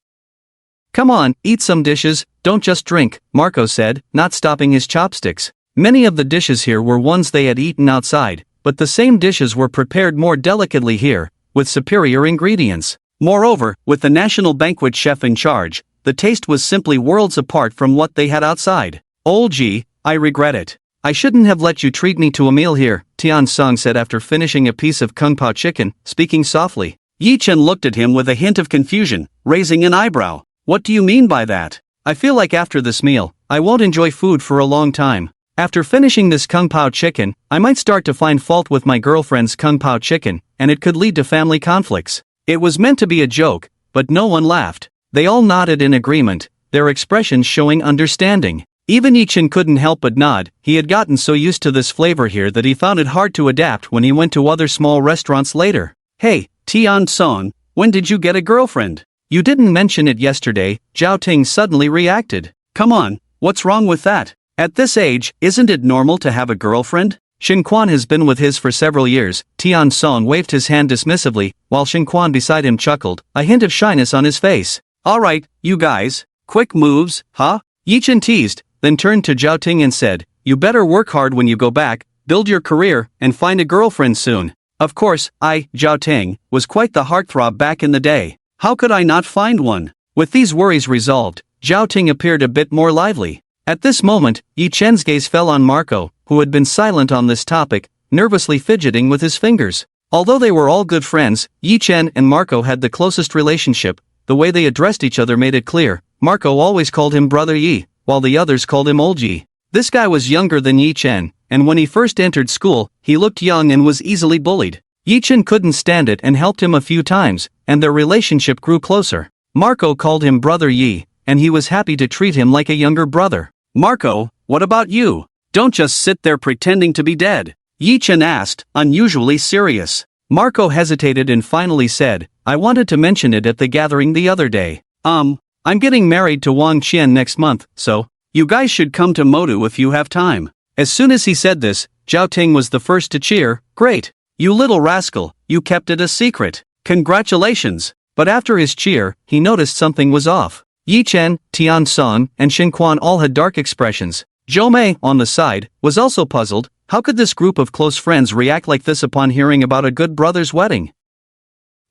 "Come on, eat some dishes, don't just drink," Marco said, not stopping his chopsticks. Many of the dishes here were ones they had eaten outside, but the same dishes were prepared more delicately here, with superior ingredients. Moreover, with the national banquet chef in charge, the taste was simply worlds apart from what they had outside. "Old Ji, I regret it. I shouldn't have let you treat me to a meal here," Tian Song said after finishing a piece of kung pao chicken, speaking softly. Yi Chen looked at him with a hint of confusion, raising an eyebrow. "What do you mean by that? I feel like after this meal, I won't enjoy food for a long time. After finishing this kung pao chicken, I might start to find fault with my girlfriend's kung pao chicken, and it could lead to family conflicts." It was meant to be a joke, but no one laughed. They all nodded in agreement, their expressions showing understanding. Even Yi Chen couldn't help but nod. He had gotten so used to this flavor here that he found it hard to adapt when he went to other small restaurants later. "Hey, Tian Song, when did you get a girlfriend? You didn't mention it yesterday," Zhao Ting suddenly reacted. "Come on, what's wrong with that? At this age, isn't it normal to have a girlfriend?" Shin Quan has been with his for several years. Tian Song waved his hand dismissively, while Shin Quan beside him chuckled, a hint of shyness on his face. "Alright, you guys, quick moves, huh?" Yi Chen teased, then turned to Zhao Ting and said, "You better work hard when you go back, build your career, and find a girlfriend soon." Of course, Zhao Ting, was quite the heartthrob back in the day. How could I not find one? With these worries resolved, Zhao Ting appeared a bit more lively. At this moment, Yi Chen's gaze fell on Marco, who had been silent on this topic, nervously fidgeting with his fingers. Although they were all good friends, Yi Chen and Marco had the closest relationship. The way they addressed each other made it clear. Marco always called him Brother Yi, while the others called him Old Yi. This guy was younger than Yi Chen, and when he first entered school, he looked young and was easily bullied. Yi Chen couldn't stand it and helped him a few times, and their relationship grew closer. Marco called him Brother Yi, and he was happy to treat him like a younger brother. "Marco, what about you? Don't just sit there pretending to be dead," Yi Chen asked, unusually serious. Marco hesitated and finally said, "I wanted to mention it at the gathering the other day. I'm getting married to Wang Qian next month, so you guys should come to Modu if you have time." As soon as he said this, Zhao Ting was the first to cheer. "Great! You little rascal, you kept it a secret. Congratulations!" But after his cheer, he noticed something was off. Yi Chen, Tian Song, and Shin Quan all had dark expressions. Zhomei, on the side, was also puzzled. How could this group of close friends react like this upon hearing about a good brother's wedding?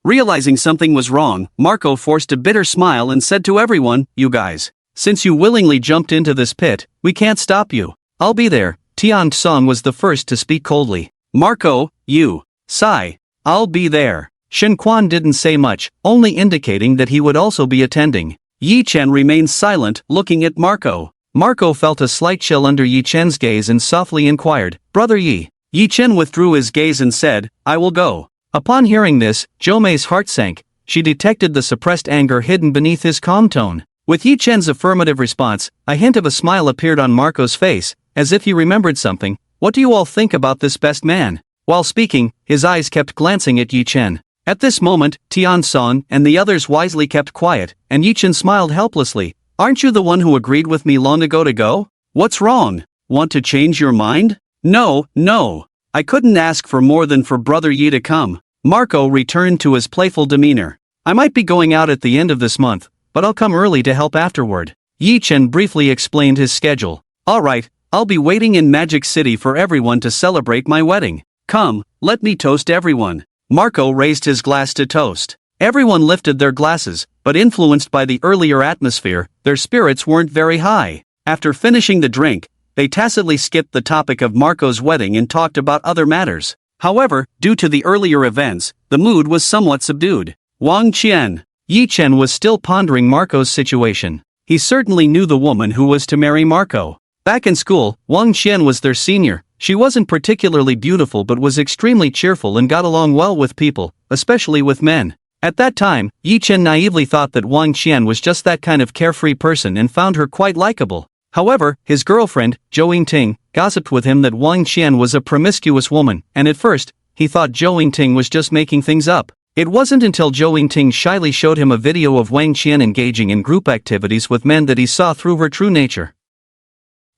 Realizing something was wrong, Marco forced a bitter smile and said to everyone, "You guys, since you willingly jumped into this pit, we can't stop you. I'll be there." Tian Song was the first to speak coldly. "Marco, you. Sigh. I'll be there." Shin Quan didn't say much, only indicating that he would also be attending. Yi Chen remained silent, looking at Marco. Marco felt a slight chill under Yi Chen's gaze and softly inquired, "Brother Yi." Yi Chen withdrew his gaze and said, "I will go." Upon hearing this, Jomei's heart sank. She detected the suppressed anger hidden beneath his calm tone. With Yi Chen's affirmative response, a hint of a smile appeared on Marco's face, as if he remembered something. "What do you all think about this best man?" While speaking, his eyes kept glancing at Yi Chen. At this moment, Tian Song and the others wisely kept quiet, and Yi Chen smiled helplessly. "Aren't you the one who agreed with me long ago to go? What's wrong? Want to change your mind?" No, I couldn't ask for more than for Brother Yi to come." Marco returned to his playful demeanor. "I might be going out at the end of this month, but I'll come early to help afterward." Yi Chen briefly explained his schedule. "Alright, I'll be waiting in Magic City for everyone to celebrate my wedding. Come, let me toast everyone." Marco raised his glass to toast. Everyone lifted their glasses, but influenced by the earlier atmosphere, their spirits weren't very high. After finishing the drink, they tacitly skipped the topic of Marco's wedding and talked about other matters. However, due to the earlier events, the mood was somewhat subdued. Wang Qian. Yi Chen was still pondering Marco's situation. He certainly knew the woman who was to marry Marco. Back in school, Wang Qian was their senior. She wasn't particularly beautiful but was extremely cheerful and got along well with people, especially with men. At that time, Yi Chen naively thought that Wang Qian was just that kind of carefree person and found her quite likable. However, his girlfriend, Zhou Yingting, gossiped with him that Wang Qian was a promiscuous woman, and at first, he thought Zhou Yingting was just making things up. It wasn't until Zhou Yingting shyly showed him a video of Wang Qian engaging in group activities with men that he saw through her true nature.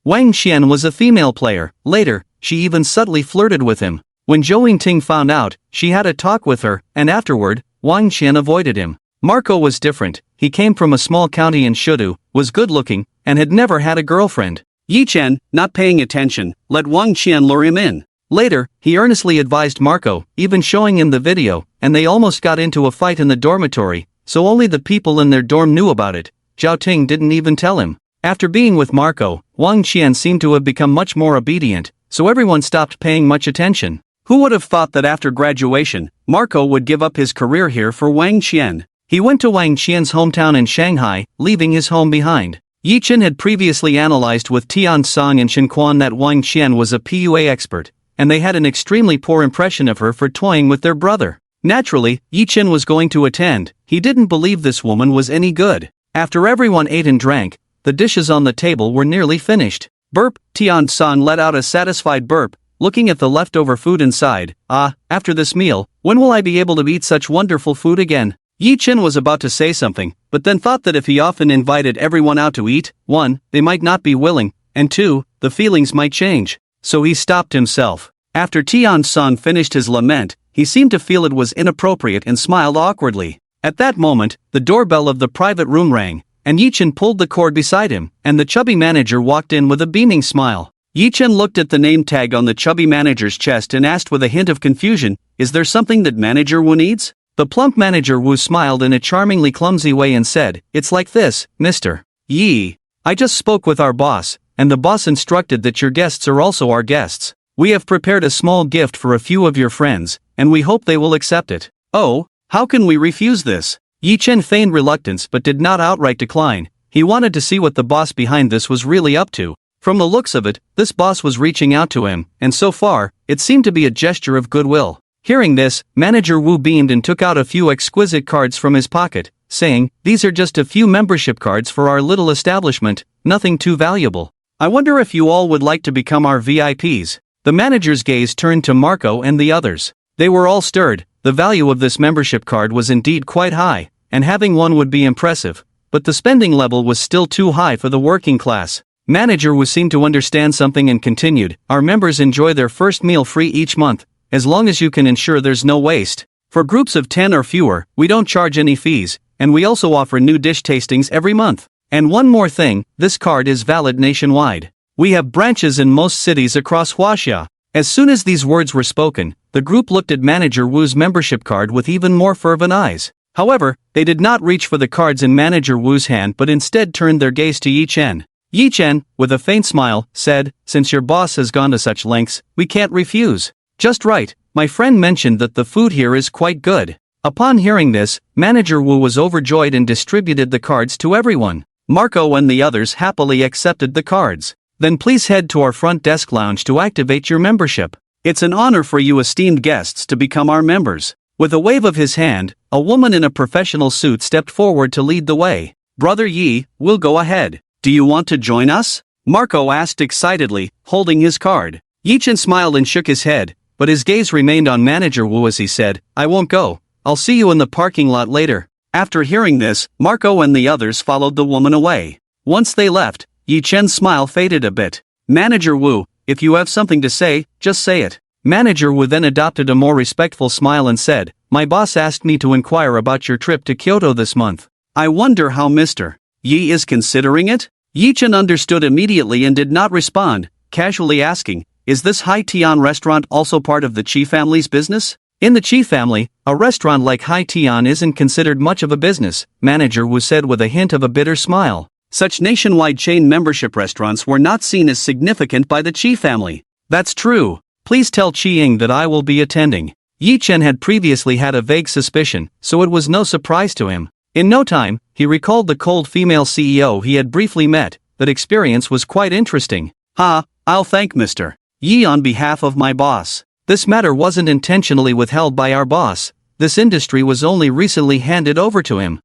Wang Qian was a female player. Later, she even subtly flirted with him. When Zhou Yingting found out, she had a talk with her, and afterward, Wang Qian avoided him. Marco was different. He came from a small county in Shudu, was good-looking, and had never had a girlfriend. Yi Chen, not paying attention, let Wang Qian lure him in. Later, he earnestly advised Marco, even showing him the video, and they almost got into a fight in the dormitory, so only the people in their dorm knew about it. Zhao Ting didn't even tell him. After being with Marco, Wang Qian seemed to have become much more obedient, so everyone stopped paying much attention. Who would have thought that after graduation, Marco would give up his career here for Wang Qian? He went to Wang Qian's hometown in Shanghai, leaving his home behind. Yi Chen had previously analyzed with Tian Song and Shen Quan that Wang Qian was a PUA expert, and they had an extremely poor impression of her for toying with their brother. Naturally, Yi Chen was going to attend. He didn't believe this woman was any good. After everyone ate and drank, the dishes on the table were nearly finished. Burp, Tian Song let out a satisfied burp, looking at the leftover food inside. After this meal, when will I be able to eat such wonderful food again? Yi Chen was about to say something, but then thought that if he often invited everyone out to eat, 1, they might not be willing, and 2, the feelings might change. So he stopped himself. After Tian Song finished his lament, he seemed to feel it was inappropriate and smiled awkwardly. At that moment, the doorbell of the private room rang, and Yi Chen pulled the cord beside him, and the chubby manager walked in with a beaming smile. Yi Chen looked at the name tag on the chubby manager's chest and asked with a hint of confusion, "Is there something that Manager Wu needs?" The plump Manager Wu smiled in a charmingly clumsy way and said, "It's like this, Mr. Yi. I just spoke with our boss, and the boss instructed that your guests are also our guests. We have prepared a small gift for a few of your friends, and we hope they will accept it." "Oh, how can we refuse this?" Yi Chen feigned reluctance but did not outright decline. He wanted to see what the boss behind this was really up to. From the looks of it, this boss was reaching out to him, and so far, it seemed to be a gesture of goodwill. Hearing this, Manager Wu beamed and took out a few exquisite cards from his pocket, saying, "These are just a few membership cards for our little establishment, nothing too valuable. I wonder if you all would like to become our VIPs." The manager's gaze turned to Marco and the others. They were all stirred. The value of this membership card was indeed quite high, and having one would be impressive, but the spending level was still too high for the working class. Manager Wu seemed to understand something and continued, "Our members enjoy their first meal free each month, as long as you can ensure there's no waste. For groups of 10 or fewer, we don't charge any fees, and we also offer new dish tastings every month. And one more thing, this card is valid nationwide. We have branches in most cities across Huaxia." As soon as these words were spoken, the group looked at Manager Wu's membership card with even more fervent eyes. However, they did not reach for the cards in Manager Wu's hand but instead turned their gaze to Yi Chen. Yi Chen, with a faint smile, said, "Since your boss has gone to such lengths, we can't refuse." "Just right, my friend mentioned that the food here is quite good." Upon hearing this, Manager Wu was overjoyed and distributed the cards to everyone. Marco and the others happily accepted the cards. "Then please head to our front desk lounge to activate your membership. It's an honor for you esteemed guests to become our members." With a wave of his hand, a woman in a professional suit stepped forward to lead the way. "Brother Yi, we'll go ahead. Do you want to join us?" Marco asked excitedly, holding his card. Yi Chen smiled and shook his head, but his gaze remained on Manager Wu as he said, "I won't go. I'll see you in the parking lot later." After hearing this, Marco and the others followed the woman away. Once they left, Yi Chen's smile faded a bit. "Manager Wu, if you have something to say, just say it." Manager Wu then adopted a more respectful smile and said, "My boss asked me to inquire about your trip to Kyoto this month. I wonder how Mr. Yi is considering it?" Yi Chen understood immediately and did not respond, casually asking, "Is this Hai Tian restaurant also part of the Qi family's business?" "In the Qi family, a restaurant like Hai Tian isn't considered much of a business," Manager Wu said with a hint of a bitter smile. Such nationwide chain membership restaurants were not seen as significant by the Chi family. That's true. Please tell Chi-ing that I will be attending. Yi-chen had previously had a vague suspicion, so it was no surprise to him. In no time, he recalled the cold female CEO he had briefly met. That experience was quite interesting. I'll thank Mr. Yi on behalf of my boss. This matter wasn't intentionally withheld by our boss. This industry was only recently handed over to him.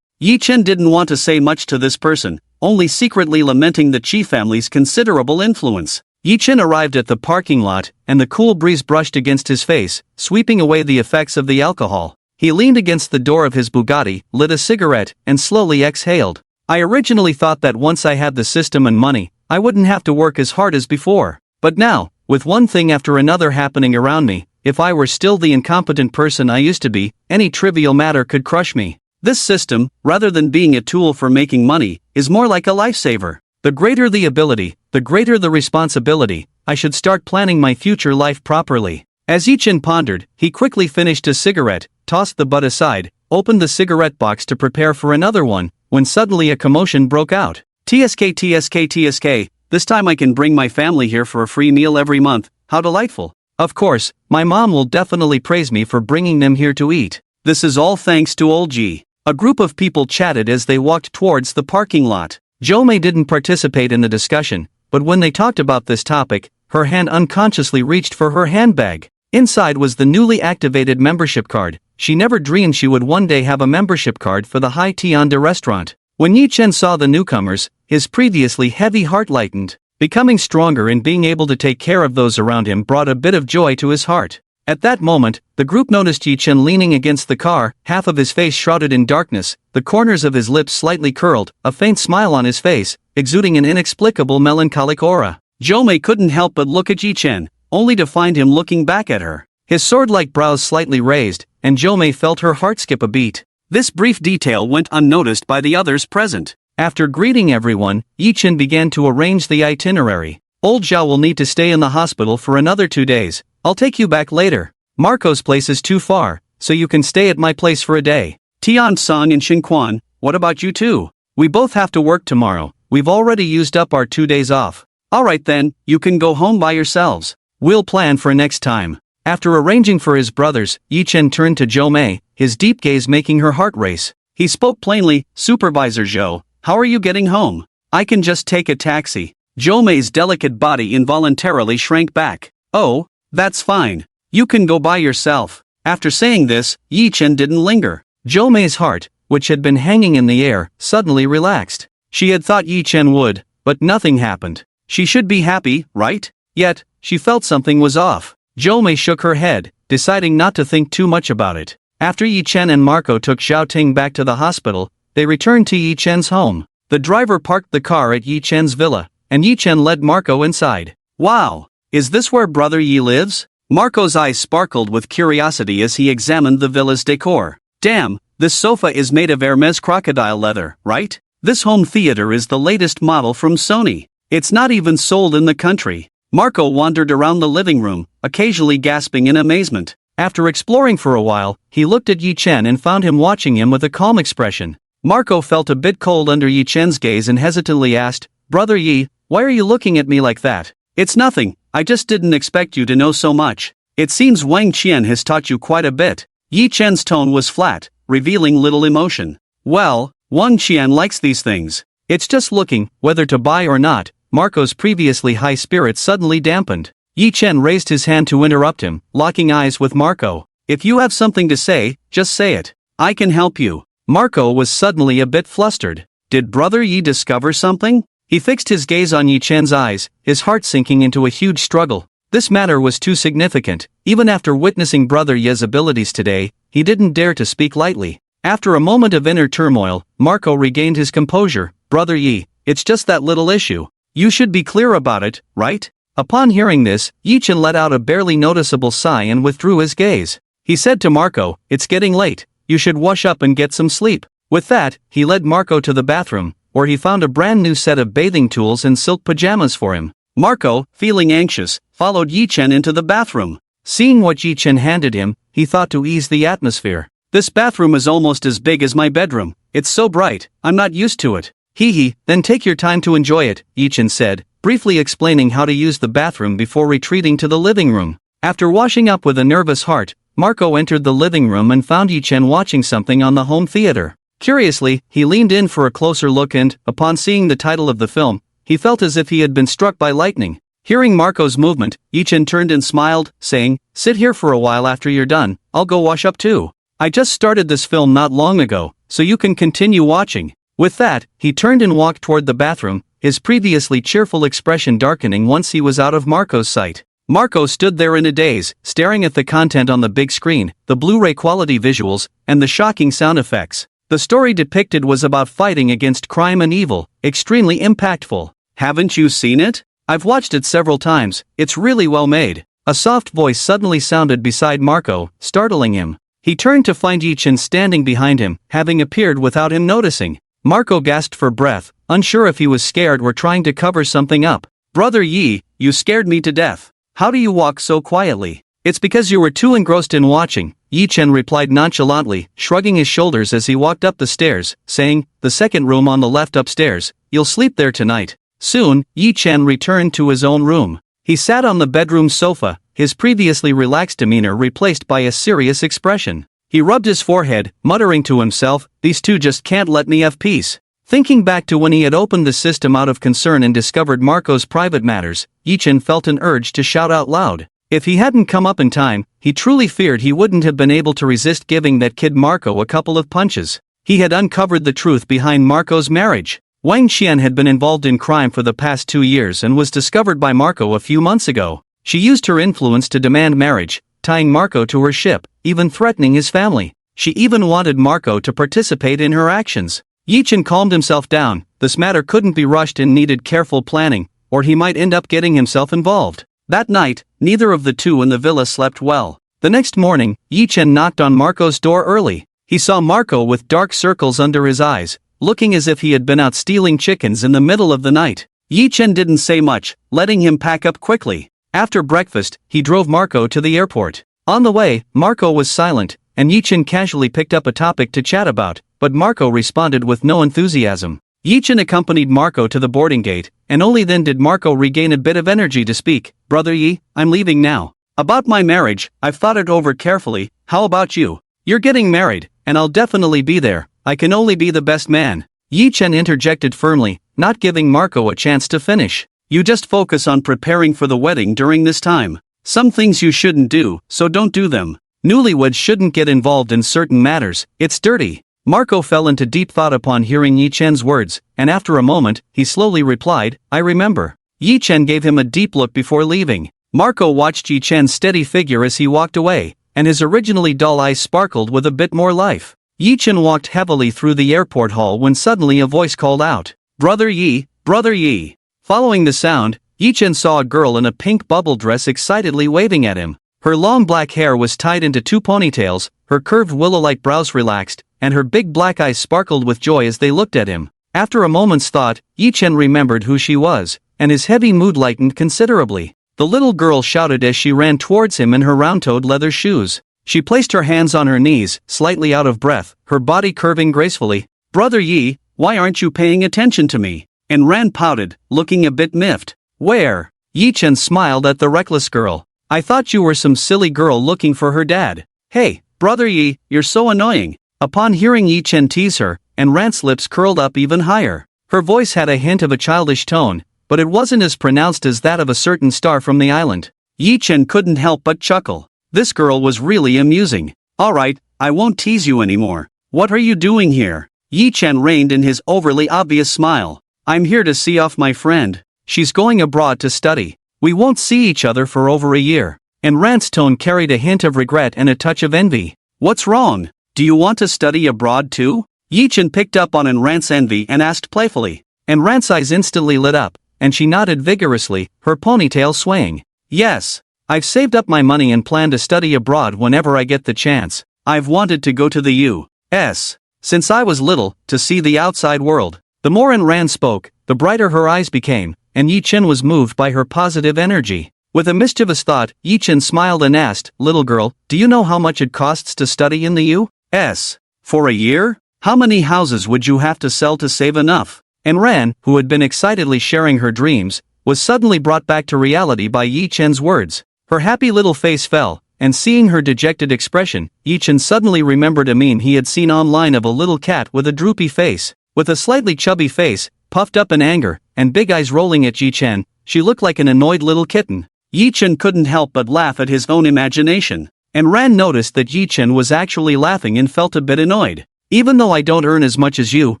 Yi-chen didn't want to say much to this person, only secretly lamenting the Chi family's considerable influence. Yi-chen arrived at the parking lot, and the cool breeze brushed against his face, sweeping away the effects of the alcohol. He leaned against the door of his Bugatti, lit a cigarette, and slowly exhaled. I originally thought that once I had the system and money, I wouldn't have to work as hard as before. But now, with one thing after another happening around me, if I were still the incompetent person I used to be, any trivial matter could crush me. This system, rather than being a tool for making money, is more like a lifesaver. The greater the ability, the greater the responsibility. I should start planning my future life properly. As Yi-chen pondered, he quickly finished a cigarette, tossed the butt aside, opened the cigarette box to prepare for another one, when suddenly a commotion broke out. TSK, this time I can bring my family here for a free meal every month. How delightful. Of course, my mom will definitely praise me for bringing them here to eat. This is all thanks to old G. A group of people chatted as they walked towards the parking lot. Jo-mei didn't participate in the discussion, but when they talked about this topic, her hand unconsciously reached for her handbag. Inside was the newly activated membership card. She never dreamed she would one day have a membership card for the Hai Tianda restaurant. When Yi-chen saw the newcomers, his previously heavy heart lightened. Becoming stronger and being able to take care of those around him brought a bit of joy to his heart. At that moment, the group noticed Yi-chen leaning against the car, half of his face shrouded in darkness, the corners of his lips slightly curled, a faint smile on his face, exuding an inexplicable melancholic aura. Jo-mei couldn't help but look at Yi-chen, only to find him looking back at her. His sword-like brows slightly raised, and Jo-mei felt her heart skip a beat. This brief detail went unnoticed by the others present. After greeting everyone, Yi-chen began to arrange the itinerary. Old Zhao will need to stay in the hospital for another 2 days. I'll take you back later. Marco's place is too far, so you can stay at my place for a day. Tian-san and Xinquan, what about you two? We both have to work tomorrow. We've already used up our 2 days off. Alright then, you can go home by yourselves. We'll plan for next time. After arranging for his brothers, Yi-chen turned to Jo-mei, his deep gaze making her heart race. He spoke plainly, Supervisor Zhou, how are you getting home? I can just take a taxi. Jo-mei's delicate body involuntarily shrank back. Oh, that's fine. You can go by yourself. After saying this, Yi-chen didn't linger. Jo-mei's heart, which had been hanging in the air, suddenly relaxed. She had thought Yi-chen would, but nothing happened. She should be happy, right? Yet, she felt something was off. Jo-mei shook her head, deciding not to think too much about it. After Yi-chen and Marco took Xiaoting back to the hospital, they returned to Yi-chen's home. The driver parked the car at Yi-chen's villa, and Yi-chen led Marco inside. Wow! Is this where Brother Yi lives? Marco's eyes sparkled with curiosity as he examined the villa's decor. Damn, this sofa is made of Hermes crocodile leather, right? This home theater is the latest model from Sony. It's not even sold in the country. Marco wandered around the living room, occasionally gasping in amazement. After exploring for a while, he looked at Yi-chen and found him watching him with a calm expression. Marco felt a bit cold under Yi-chen's gaze and hesitantly asked, Brother Yi, why are you looking at me like that? It's nothing, I just didn't expect you to know so much. It seems Wang Qian has taught you quite a bit. Yi-chen's tone was flat, revealing little emotion. Well, Wang Qian likes these things. It's just looking, whether to buy or not. Marco's previously high spirits suddenly dampened. Yi-chen raised his hand to interrupt him, locking eyes with Marco. If you have something to say, just say it. I can help you. Marco was suddenly a bit flustered. Did Brother Yi discover something? He fixed his gaze on Yi-chen's eyes, his heart sinking into a huge struggle. This matter was too significant. Even after witnessing Brother Yi's abilities today, he didn't dare to speak lightly. After a moment of inner turmoil, Marco regained his composure. Brother Yi, it's just that little issue. You should be clear about it, right? Upon hearing this, Yi-chen let out a barely noticeable sigh and withdrew his gaze. He said to Marco, it's getting late. You should wash up and get some sleep. With that, he led Marco to the bathroom, where he found a brand new set of bathing tools and silk pajamas for him. Marco, feeling anxious, followed Yi-chen into the bathroom. Seeing what Yi-chen handed him, he thought to ease the atmosphere. This bathroom is almost as big as my bedroom. It's so bright, I'm not used to it. Hee hee, then take your time to enjoy it, Yi-chan said, briefly explaining how to use the bathroom before retreating to the living room. After washing up with a nervous heart, Marco entered the living room and found Yi-chan watching something on the home theater. Curiously, he leaned in for a closer look and, upon seeing the title of the film, he felt as if he had been struck by lightning. Hearing Marco's movement, Yi-chan turned and smiled, saying, "Sit here for a while after you're done, I'll go wash up too. I just started this film not long ago, so you can continue watching." With that, he turned and walked toward the bathroom, his previously cheerful expression darkening once he was out of Marco's sight. Marco stood there in a daze, staring at the content on the big screen, the Blu-ray quality visuals, and the shocking sound effects. The story depicted was about fighting against crime and evil, extremely impactful. "Haven't you seen it? I've watched it several times, it's really well made." A soft voice suddenly sounded beside Marco, startling him. He turned to find Yi-chan standing behind him, having appeared without him noticing. Marco gasped for breath, unsure if he was scared or trying to cover something up. "Brother Yi, you scared me to death. How do you walk so quietly?" "It's because you were too engrossed in watching," Yi-chan replied nonchalantly, shrugging his shoulders as he walked up the stairs, saying, "The second room on the left upstairs, you'll sleep there tonight." Soon, Yi-chan returned to his own room. He sat on the bedroom sofa, his previously relaxed demeanor replaced by a serious expression. He rubbed his forehead, muttering to himself, "These two just can't let me have peace." Thinking back to when he had opened the system out of concern and discovered Marco's private matters, Yi-chan felt an urge to shout out loud. If he hadn't come up in time, he truly feared he wouldn't have been able to resist giving that kid Marco a couple of punches. He had uncovered the truth behind Marco's marriage. Wang Xian had been involved in crime for the past 2 years and was discovered by Marco a few months ago. She used her influence to demand marriage, tying Marco to her ship, even threatening his family. She even wanted Marco to participate in her actions. Yi-chan calmed himself down. This matter couldn't be rushed and needed careful planning, or he might end up getting himself involved. That night, neither of the two in the villa slept well. The next morning, Yi-chan knocked on Marco's door early. He saw Marco with dark circles under his eyes, looking as if he had been out stealing chickens in the middle of the night. Yi-chan didn't say much, letting him pack up quickly. After breakfast, he drove Marco to the airport. On the way, Marco was silent, and Yi-chan casually picked up a topic to chat about, but Marco responded with no enthusiasm. Yi-chan accompanied Marco to the boarding gate, and only then did Marco regain a bit of energy to speak. "Brother Yi, I'm leaving now. About my marriage, I've thought it over carefully. How about you? You're getting married, and I'll definitely be there. I can only be the best man." Yi-chan interjected firmly, not giving Marco a chance to finish. "You just focus on preparing for the wedding during this time. Some things you shouldn't do, so don't do them. Newlyweds shouldn't get involved in certain matters, it's dirty." Marco fell into deep thought upon hearing Yi-chan's words, and after a moment, he slowly replied, "I remember." Yi-chan gave him a deep look before leaving. Marco watched Yi-chan's steady figure as he walked away, and his originally dull eyes sparkled with a bit more life. Yi-chan walked heavily through the airport hall when suddenly a voice called out, "Brother Yi, Brother Yi." Following the sound, Yi-chan saw a girl in a pink bubble dress excitedly waving at him. Her long black hair was tied into 2 ponytails, her curved willow-like brows relaxed, and her big black eyes sparkled with joy as they looked at him. After a moment's thought, Yi-chan remembered who she was, and his heavy mood lightened considerably. The little girl shouted as she ran towards him in her round-toed leather shoes. She placed her hands on her knees, slightly out of breath, her body curving gracefully. "Brother Yi, why aren't you paying attention to me?" And Ran pouted, looking a bit miffed. "Where?" Yi-chan smiled at the reckless girl. "I thought you were some silly girl looking for her dad." "Hey, Brother Yi, you're so annoying." Upon hearing Yi-chan tease her, and Rant's lips curled up even higher. Her voice had a hint of a childish tone, but it wasn't as pronounced as that of a certain star from the island. Yi-chan couldn't help but chuckle. This girl was really amusing. "Alright, I won't tease you anymore. What are you doing here?" Yi-chan reined in his overly obvious smile. "I'm here to see off my friend. She's going abroad to study. We won't see each other for over a year." And Rant's tone carried a hint of regret and a touch of envy. "What's wrong? Do you want to study abroad too?" Yi-chan picked up on Rant's envy and asked playfully. And Rant's eyes instantly lit up, and she nodded vigorously, her ponytail swaying. "Yes. I've saved up my money and plan to study abroad whenever I get the chance. I've wanted to go to the U.S. since I was little, to see the outside world." The more Rand spoke, the brighter her eyes became, and Yi-chan was moved by her positive energy. With a mischievous thought, Yi-chan smiled and asked, "Little girl, do you know how much it costs to study in the U.S. for a year? How many houses would you have to sell to save enough?" And Ran, who had been excitedly sharing her dreams, was suddenly brought back to reality by Yi Chen's words. Her happy little face fell, and seeing her dejected expression, Yi Chen suddenly remembered a meme he had seen online of a little cat with a droopy face. With a slightly chubby face, puffed up in anger, and big eyes rolling at Yi Chen, she looked like an annoyed little kitten. Yi Chen couldn't help but laugh at his own imagination. And Ran noticed that Yi Chen was actually laughing and felt a bit annoyed. Even though I don't earn as much as you,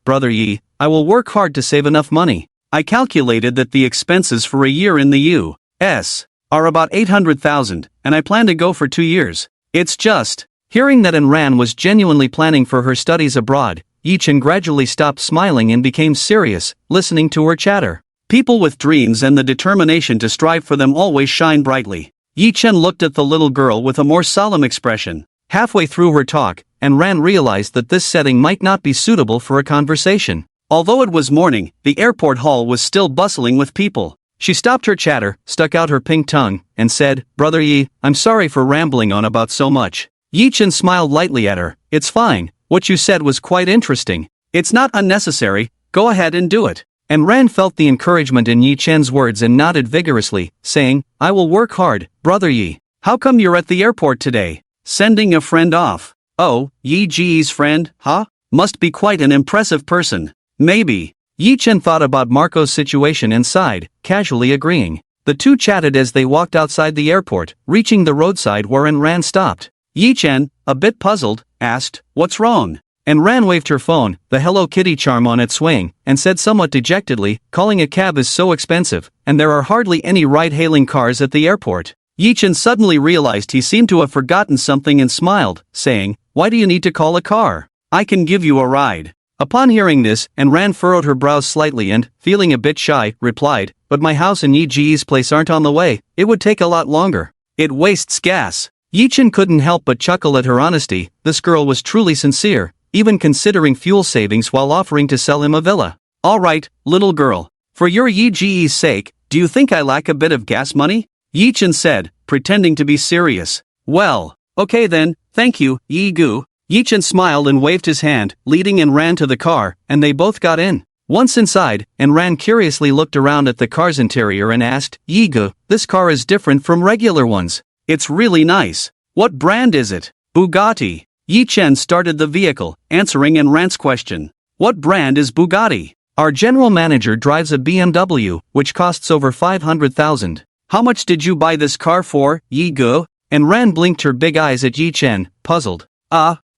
brother Yi, I will work hard to save enough money. I calculated that the expenses for a year in the U.S. are about 800,000, and I plan to go for 2 years. It's just. Hearing that Ran was genuinely planning for her studies abroad, Yi Chen gradually stopped smiling and became serious, listening to her chatter. People with dreams and the determination to strive for them always shine brightly. Yi Chen looked at the little girl with a more solemn expression. Halfway through her talk, Ran realized that this setting might not be suitable for a conversation. Although it was morning, the airport hall was still bustling with people. She stopped her chatter, stuck out her pink tongue, and said, "Brother Yi, I'm sorry for rambling on about so much." Yi Chen smiled lightly at her. "It's fine, what you said was quite interesting. It's not unnecessary, go ahead and do it." And Ran felt the encouragement in Yi Chen's words and nodded vigorously, saying, "I will work hard, brother Yi. How come you're at the airport today? Sending a friend off?" "Oh, Yi Ji's friend, huh? Must be quite an impressive person." "Maybe." Yi Chen thought about Marco's situation and sighed, casually agreeing. The two chatted as they walked outside the airport, reaching the roadside where Ran stopped. Yi Chen, a bit puzzled, asked, "What's wrong?" And Ran waved her phone, the Hello Kitty charm on its swing, and said somewhat dejectedly, "Calling a cab is so expensive, and there are hardly any ride-hailing cars at the airport." Yi Chen suddenly realized he seemed to have forgotten something and smiled, saying, "Why do you need to call a car? I can give you a ride." Upon hearing this, Ran furrowed her brows slightly and, feeling a bit shy, replied, "But my house and Yi Ji's place aren't on the way, it would take a lot longer. It wastes gas." Yi Chen couldn't help but chuckle at her honesty. This girl was truly sincere, even considering fuel savings while offering to sell him a villa. "All right, little girl. For your Yi Ji's sake, do you think I lack a bit of gas money?" Yi Chen said, pretending to be serious. "Well, okay then, thank you, Yi Gu." Yi Chen smiled and waved his hand, leading Ran to the car, and they both got in. Once inside, Ran curiously looked around at the car's interior and asked, "Yi Gu, this car is different from regular ones. It's really nice. What brand is it?" "Bugatti." Yi Chen started the vehicle, answering Ran's question. "What brand is Bugatti?" "Our general manager drives a BMW, which costs over 500,000. "How much did you buy this car for, Yi Gu?" Ran blinked her big eyes at Yi Chen, puzzled.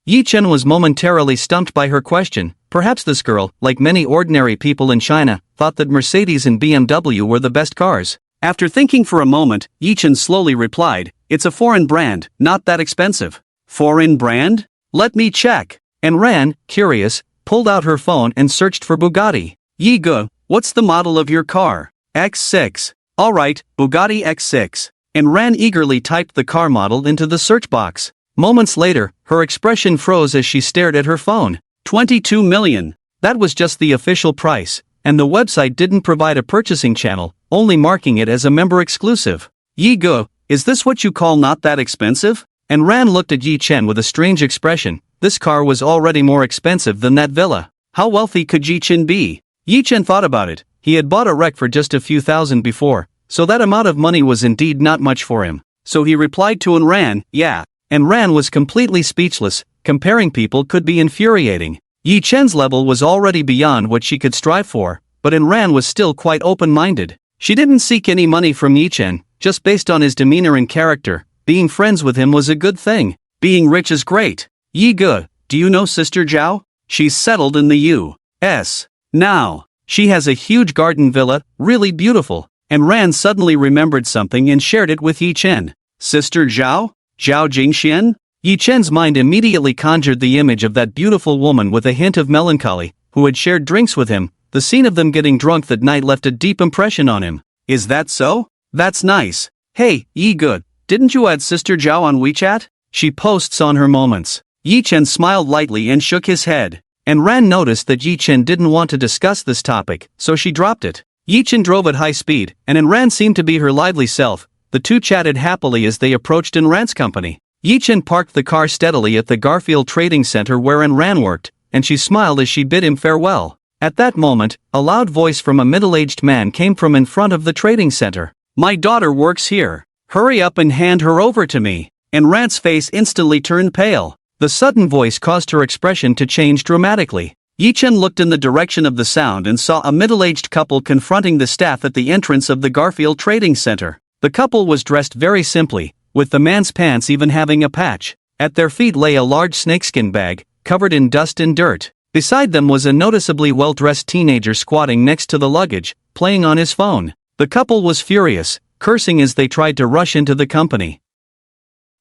Yi Chen was momentarily stumped by her question. Perhaps this girl, like many ordinary people in China, thought that Mercedes and BMW were the best cars. After thinking for a moment, Yi Chen slowly replied, "It's a foreign brand, not that expensive." "Foreign brand? Let me check." Ran, curious, pulled out her phone and searched for Bugatti. "Yi Gu, what's the model of your car?" "X6. "Alright, Bugatti X6." Ran eagerly typed the car model into the search box. Moments later, her expression froze as she stared at her phone. 22 million. That was just the official price, and the website didn't provide a purchasing channel, only marking it as a member exclusive. "Yi Gu, is this what you call not that expensive?" Ran looked at Yi Chen with a strange expression. This car was already more expensive than that villa. How wealthy could Yi Chen be? Yi Chen thought about it. He had bought a wreck for just a few thousand before, so that amount of money was indeed not much for him. So he replied to Ran, "Yeah." Ran was completely speechless. Comparing people could be infuriating. Yi Chen's level was already beyond what she could strive for, but Ran was still quite open-minded. She didn't seek any money from Yi Chen, just based on his demeanor and character. Being friends with him was a good thing. Being rich is great. "Yi Gu, do you know Sister Zhao? She's settled in the U.S. now. She has a huge garden villa, really beautiful." Ran suddenly remembered something and shared it with Yi Chen. "Sister Zhao? Zhao Jingxian?" Yi Chen's mind immediately conjured the image of that beautiful woman with a hint of melancholy, who had shared drinks with him. The scene of them getting drunk that night left a deep impression on him. "Is that so? That's nice. Hey, Yi Gu, didn't you add Sister Zhao on WeChat? She posts on her moments." Yi Chen smiled lightly and shook his head. Ran noticed that Yi Chen didn't want to discuss this topic, so she dropped it. Yi Chen drove at high speed, and Ran seemed to be her lively self. The two chatted happily as they approached Ran's company. Yi Chen parked the car steadily at the Garfield Trading Center where Ran worked, and she smiled as she bid him farewell. At that moment, a loud voice from a middle-aged man came from in front of the trading center. "My daughter works here. Hurry up and hand her over to me." And Rand's face instantly turned pale. The sudden voice caused her expression to change dramatically. Yi-chen looked in the direction of the sound and saw a middle-aged couple confronting the staff at the entrance of the Garfield Trading Center. The couple was dressed very simply, with the man's pants even having a patch. At their feet lay a large snakeskin bag, covered in dust and dirt. Beside them was a noticeably well-dressed teenager squatting next to the luggage, playing on his phone. The couple was furious, cursing as they tried to rush into the company.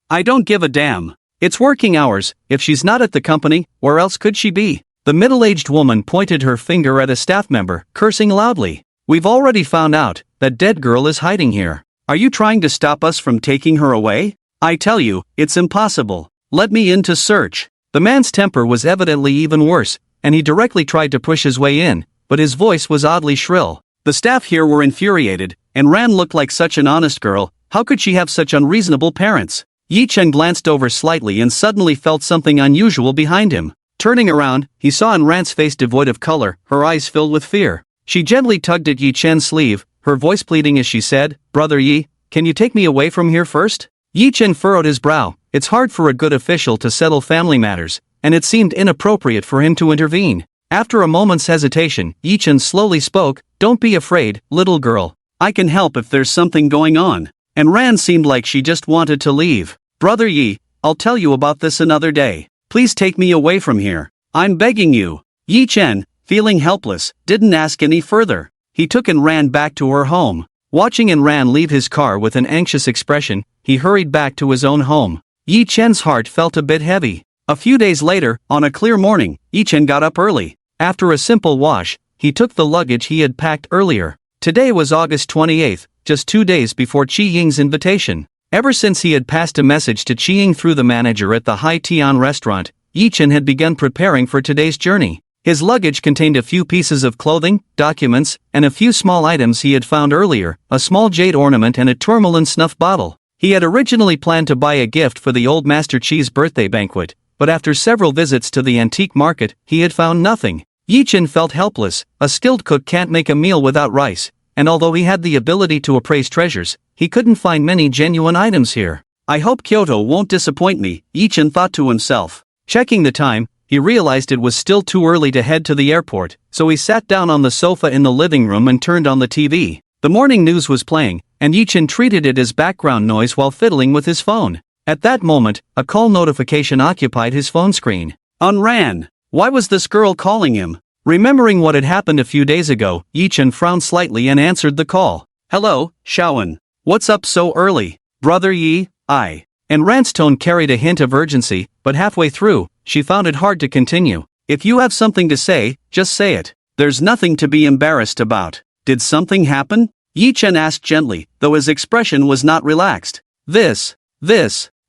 "I don't give a damn. It's working hours. If she's not at the company, where else could she be?" The middle-aged woman pointed her finger at a staff member, cursing loudly. "We've already found out, that dead girl is hiding here. Are you trying to stop us from taking her away? I tell you, it's impossible. Let me in to search." The man's temper was evidently even worse, and he directly tried to push his way in, but his voice was oddly shrill. The staff here were infuriated, and Ran looked like such an honest girl. How could she have such unreasonable parents? Yi-chen glanced over slightly and suddenly felt something unusual behind him. Turning around, he saw in Ran's face devoid of color, her eyes filled with fear. She gently tugged at Yi-chen's sleeve, her voice pleading as she said, "Brother Yi, can you take me away from here first?" Yi-chen furrowed his brow. It's hard for a good official to settle family matters, and it seemed inappropriate for him to intervene. After a moment's hesitation, Yi-chen slowly spoke, "Don't be afraid, little girl. I can help if there's something going on." And Ran seemed like she just wanted to leave. "Brother Yi, I'll tell you about this another day. Please take me away from here. I'm begging you." Yi-chen, feeling helpless, didn't ask any further. He took and ran back to her home. Watching Ran leave his car with an anxious expression, he hurried back to his own home. Yi-chen's heart felt a bit heavy. A few days later, on a clear morning, Yi-chen got up early. After a simple wash, he took the luggage he had packed earlier. Today was August 28th, just 2 days before Chi Ying's invitation. Ever since he had passed a message to Chi Ying through the manager at the Hai Tian restaurant, Yi-chen had begun preparing for today's journey. His luggage contained a few pieces of clothing, documents, and a few small items he had found earlier, a small jade ornament and a tourmaline snuff bottle. He had originally planned to buy a gift for the old Master Chi's birthday banquet, but after several visits to the antique market, he had found nothing. Yi-chen felt helpless. A skilled cook can't make a meal without rice, and although he had the ability to appraise treasures, he couldn't find many genuine items here. "I hope Kyoto won't disappoint me," Yi-chen thought to himself. Checking the time, he realized it was still too early to head to the airport, so he sat down on the sofa in the living room and turned on the TV. The morning news was playing, and Yi-chen treated it as background noise while fiddling with his phone. At that moment, a call notification occupied his phone screen. Ran. Why was this girl calling him? Remembering what had happened a few days ago, Yi-chen frowned slightly and answered the call. "Hello, Shaowen. What's up so early? Brother Yi, I." And Ran's tone carried a hint of urgency, but halfway through, she found it hard to continue. "If you have something to say, just say it. There's nothing to be embarrassed about. Did something happen?" Yi-chen asked gently, though his expression was not relaxed. This.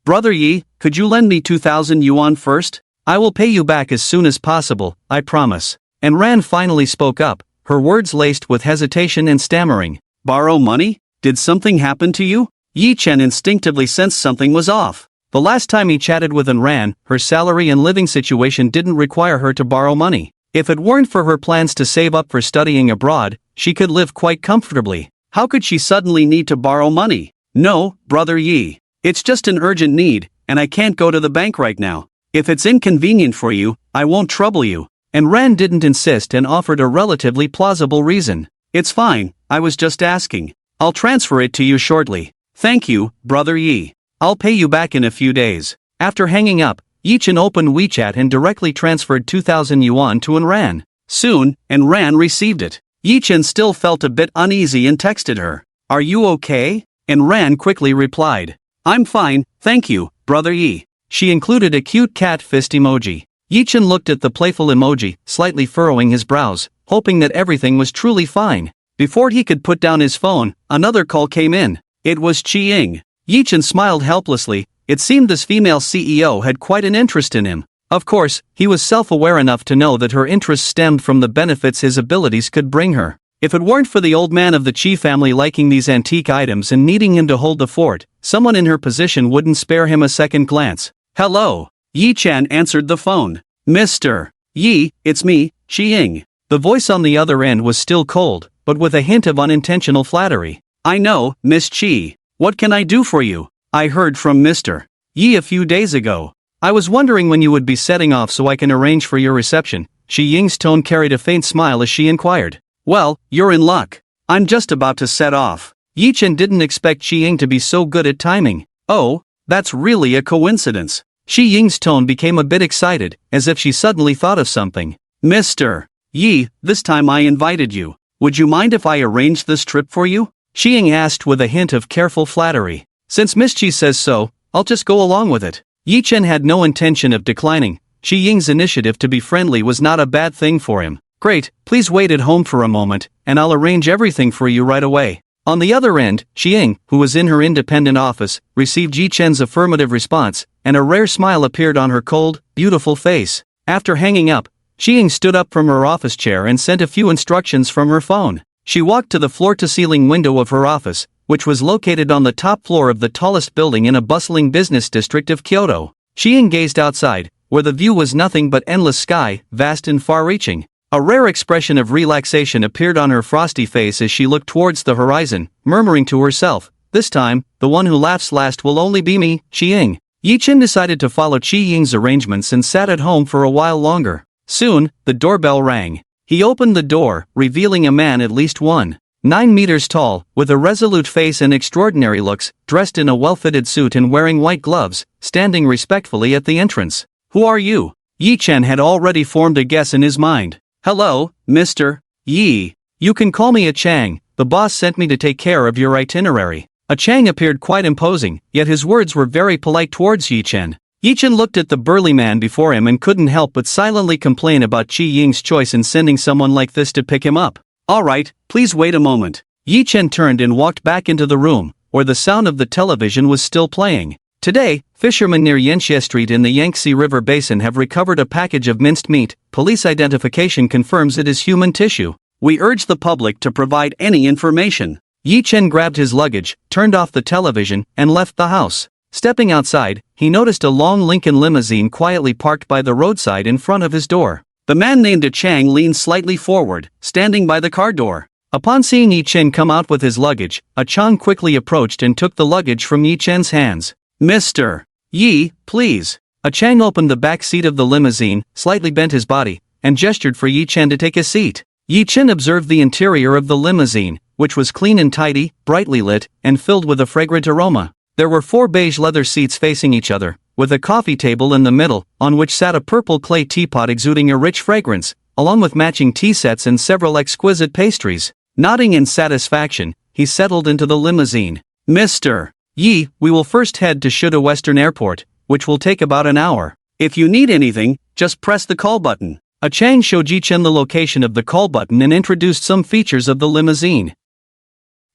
Brother Yi, could you lend me 2,000 yuan first? I will pay you back as soon as possible, I promise. And Ran finally spoke up, her words laced with hesitation and stammering. "Borrow money? Did something happen to you?" Yi-chen instinctively sensed something was off. The last time he chatted with Ran, her salary and living situation didn't require her to borrow money. If it weren't for her plans to save up for studying abroad, she could live quite comfortably. How could she suddenly need to borrow money? "No, Brother Yi. It's just an urgent need, and I can't go to the bank right now. If it's inconvenient for you, I won't trouble you." And Ran didn't insist and offered a relatively plausible reason. "It's fine, I was just asking. I'll transfer it to you shortly. Thank you, Brother Yi. I'll pay you back in a few days." After hanging up, Yi-chen opened WeChat and directly transferred 2,000 yuan to Ran. Soon, Ran received it. Yi-chen still felt a bit uneasy and texted her. "Are you okay?" And Ran quickly replied. "I'm fine, thank you, Brother Yi." She included a cute cat fist emoji. Yi-chen looked at the playful emoji, slightly furrowing his brows, hoping that everything was truly fine. Before he could put down his phone, another call came in. It was Chi Ying. Yi-chen smiled helplessly. It seemed this female CEO had quite an interest in him. Of course, he was self-aware enough to know that her interest stemmed from the benefits his abilities could bring her. If it weren't for the old man of the Chi family liking these antique items and needing him to hold the fort, someone in her position wouldn't spare him a second glance. "Hello." Yi-chen answered the phone. "Mr. Yi, it's me, Chi Ying." The The voice on the other end was still cold, but with a hint of unintentional flattery. "I know, Miss Chi. What can I do for you? I heard from Mr. Yi a few days ago. I was wondering when you would be setting off so I can arrange for your reception." Shi Ying's tone carried a faint smile as she inquired. "Well, you're in luck. I'm just about to set off." Yi Chen didn't expect Shi Ying to be so good at timing. "Oh, that's really a coincidence." Shi Ying's tone became a bit excited, as if she suddenly thought of something. "Mr. Yi, this time I invited you. Would you mind if I arranged this trip for you?" Shi Ying asked with a hint of careful flattery. "Since Miss Chi says so, I'll just go along with it." Yi Chen had no intention of declining. Shi Ying's initiative to be friendly was not a bad thing for him. "Great, please wait at home for a moment, and I'll arrange everything for you right away." On the other end, Shi Ying, who was in her independent office, received Yi Chen's affirmative response, and a rare smile appeared on her cold, beautiful face. After hanging up, Shi Ying stood up from her office chair and sent a few instructions from her phone. She walked to the floor-to-ceiling window of her office, which was located on the top floor of the tallest building in a bustling business district of Kyoto. Shi Ying gazed outside, where the view was nothing but endless sky, vast and far-reaching. A rare expression of relaxation appeared on her frosty face as she looked towards the horizon, murmuring to herself, "This time, the one who laughs last will only be me, Shi Ying." Yi Chen decided to follow Shi Ying's arrangements and sat at home for a while longer. Soon, the doorbell rang. He opened the door, revealing a man at least 1.9 meters tall, with a resolute face and extraordinary looks, dressed in a well-fitted suit and wearing white gloves, standing respectfully at the entrance. "Who are you?" Yi Chen had already formed a guess in his mind. "Hello, Mr. Yi. You can call me a Chang. The boss sent me to take care of your itinerary." A Chang appeared quite imposing, yet his words were very polite towards Yi Chen. Yi Chen looked at the burly man before him and couldn't help but silently complain about Shi Ying's choice in sending someone like this to pick him up. "Alright, please wait a moment." Yi Chen turned and walked back into the room, where the sound of the television was still playing. Today, fishermen near Yanxie Street in the Yangtze River Basin have recovered a package of minced meat. Police identification confirms it is human tissue. We urge the public to provide any information. Yi Chen grabbed his luggage, turned off the television, and left the house. Stepping outside, he noticed a long Lincoln limousine quietly parked by the roadside in front of his door. The man named Chang leaned slightly forward, standing by the car door. Upon seeing Yi Chen come out with his luggage, Chang quickly approached and took the luggage from Yi Chen's hands. "Mr. Yi, please." Chang opened the back seat of the limousine, slightly bent his body, and gestured for Yi Chen to take a seat. Yi Chen observed the interior of the limousine, which was clean and tidy, brightly lit, and filled with a fragrant aroma. There were 4 beige leather seats facing each other, with a coffee table in the middle, on which sat a purple clay teapot exuding a rich fragrance, along with matching tea sets and several exquisite pastries. Nodding in satisfaction, he settled into the limousine. "Mr. Yi, we will first head to Shuda Western Airport, which will take about an hour. If you need anything, just press the call button." Chang showed Yi Chen the location of the call button and introduced some features of the limousine.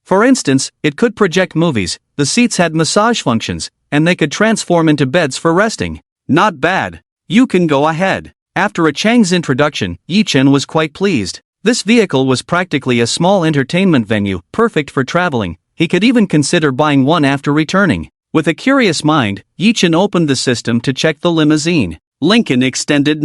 For instance, it could project movies, the seats had massage functions, and they could transform into beds for resting. "Not bad. You can go ahead." After Chang's introduction, Yi Chen was quite pleased. This vehicle was practically a small entertainment venue, perfect for traveling. He could even consider buying one after returning. With a curious mind, Yi Chen opened the system to check the limousine. Lincoln Extended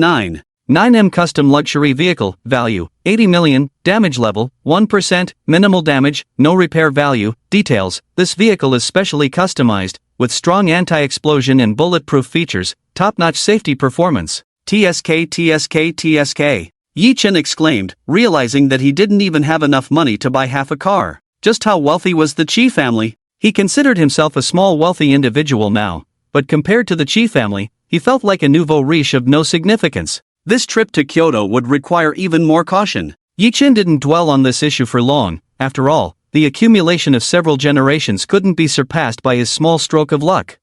9M Custom Luxury Vehicle, value, 80 million, damage level, 1%, minimal damage, no repair value, details. This vehicle is specially customized, with strong anti-explosion and bulletproof features, top-notch safety performance. TSK TSK TSK. Yi Chen exclaimed, realizing that he didn't even have enough money to buy half a car. Just how wealthy was the Chi family? He considered himself a small wealthy individual now, but compared to the Chi family, he felt like a nouveau riche of no significance. This trip to Kyoto would require even more caution. Yi Chen didn't dwell on this issue for long. After all, the accumulation of several generations couldn't be surpassed by his small stroke of luck.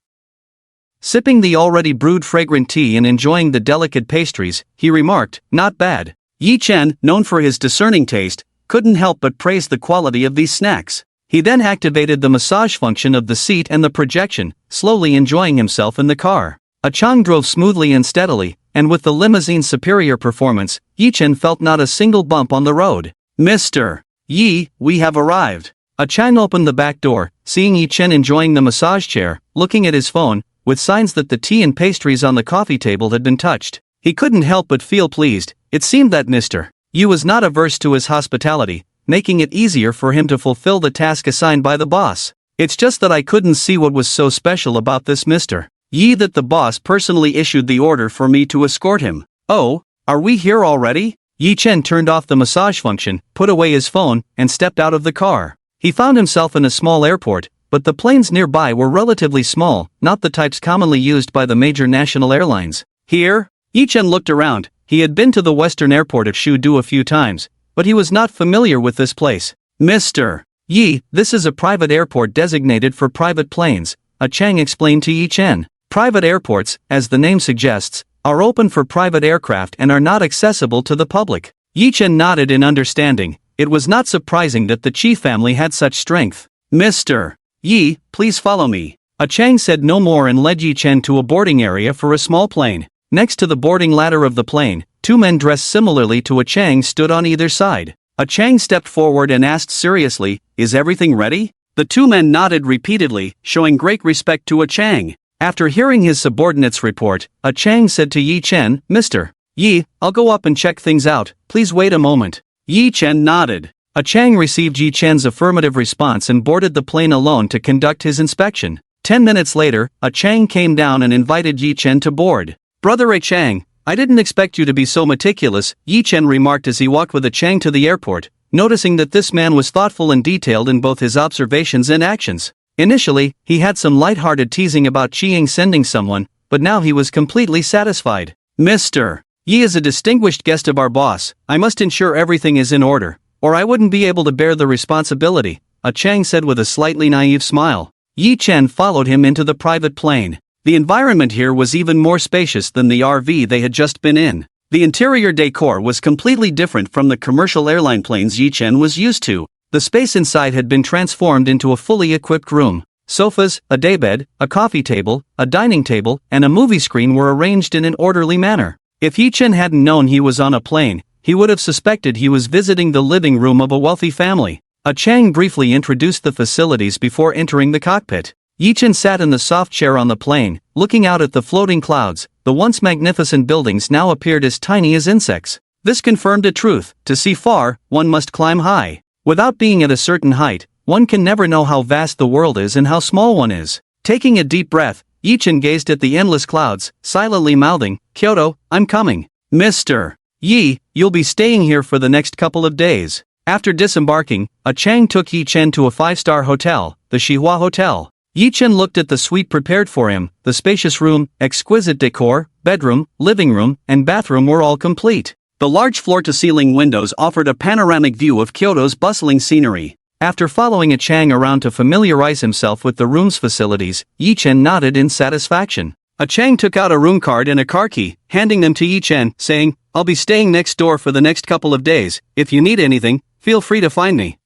Sipping the already brewed fragrant tea and enjoying the delicate pastries, he remarked, "Not bad." Yi Chen, known for his discerning taste, couldn't help but praise the quality of these snacks. He then activated the massage function of the seat and the projection, slowly enjoying himself in the car. Chang drove smoothly and steadily, and with the limousine's superior performance, Yi Chen felt not a single bump on the road. "Mr. Yi, we have arrived." Chang opened the back door, seeing Yi Chen enjoying the massage chair, looking at his phone, with signs that the tea and pastries on the coffee table had been touched. He couldn't help but feel pleased. It seemed that Mr. Yi was not averse to his hospitality, making it easier for him to fulfill the task assigned by the boss. It's just that I couldn't see what was so special about this Mr. Yi that the boss personally issued the order for me to escort him. Oh, are we here already? Yi Chen turned off the massage function, put away his phone, and stepped out of the car. He found himself in a small airport, but the planes nearby were relatively small, not the types commonly used by the major national airlines. Here? Yi Chen looked around. He had been to the western airport of Shudu a few times, but he was not familiar with this place. Mr. Yi, this is a private airport designated for private planes, a Chang explained to Yi Chen. Private airports, as the name suggests, are open for private aircraft and are not accessible to the public. Yi Chen nodded in understanding. It was not surprising that the Chi family had such strength. Mr. Yi, please follow me. A Chang said no more and led Yi Chen to a boarding area for a small plane. Next to the boarding ladder of the plane, two men dressed similarly to a Chang stood on either side. A Chang stepped forward and asked seriously, "Is everything ready?" The two men nodded repeatedly, showing great respect to a Chang. After hearing his subordinate's report, a Chang said to Yi Chen, "Mr. Yi, I'll go up and check things out, please wait a moment." Yi Chen nodded. A Chang received Yi Chen's affirmative response and boarded the plane alone to conduct his inspection. 10 minutes later, a Chang came down and invited Yi Chen to board. "Brother A Chang, I didn't expect you to be so meticulous," Yi Chen remarked as he walked with a Chang to the airport, noticing that this man was thoughtful and detailed in both his observations and actions. Initially, he had some light-hearted teasing about Chiang sending someone, but now he was completely satisfied. "Mr. Yi is a distinguished guest of our boss, I must ensure everything is in order, or I wouldn't be able to bear the responsibility," a Chang said with a slightly naive smile. Yi Chen followed him into the private plane. The environment here was even more spacious than the RV they had just been in. The interior decor was completely different from the commercial airline planes Yi Chen was used to. The space inside had been transformed into a fully equipped room. Sofas, a daybed, a coffee table, a dining table, and a movie screen were arranged in an orderly manner. If Yi Chen hadn't known he was on a plane, he would have suspected he was visiting the living room of a wealthy family. A Chang briefly introduced the facilities before entering the cockpit. Yi Chen sat in the soft chair on the plane, looking out at the floating clouds. The once magnificent buildings now appeared as tiny as insects. This confirmed a truth: to see far, one must climb high. Without being at a certain height, one can never know how vast the world is and how small one is. Taking a deep breath, Yi Chen gazed at the endless clouds, silently mouthing, "Kyoto, I'm coming." "Mr. Yi, you'll be staying here for the next couple of days." After disembarking, a Chang took Yi Chen to a 5-star hotel, the Shihua Hotel. Yi Chen looked at the suite prepared for him. The spacious room, exquisite decor, bedroom, living room, and bathroom were all complete. The large floor-to-ceiling windows offered a panoramic view of Kyoto's bustling scenery. After following a Chang around to familiarize himself with the room's facilities, Yi Chen nodded in satisfaction. A Chang took out a room card and a car key, handing them to Yi Chen, saying, "I'll be staying next door for the next couple of days. If you need anything, feel free to find me.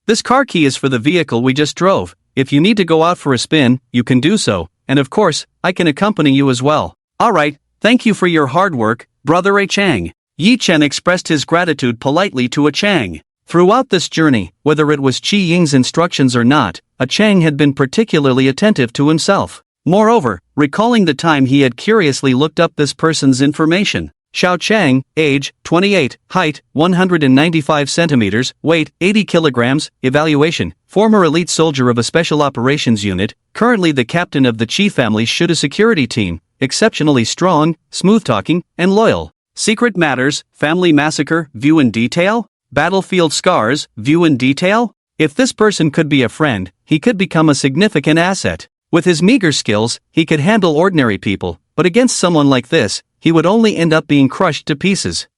This car key is for the vehicle we just drove. If you need to go out for a spin, you can do so, and of course, I can accompany you as well." "Alright, thank you for your hard work, Brother A Chang." Yi Chen expressed his gratitude politely to a Chang. Throughout this journey, whether it was Qi Ying's instructions or not, a Chang had been particularly attentive to himself. Moreover, recalling the time he had curiously looked up this person's information. Xiao Chang, age, 28, height, 195 centimeters, weight, 80 kilograms, evaluation, former elite soldier of a special operations unit, currently the captain of the Qi family's Shuda security team, exceptionally strong, smooth-talking, and loyal. Secret matters, family massacre, view in detail? Battlefield scars, view in detail? If this person could be a friend, he could become a significant asset. With his meager skills, he could handle ordinary people, but against someone like this, he would only end up being crushed to pieces.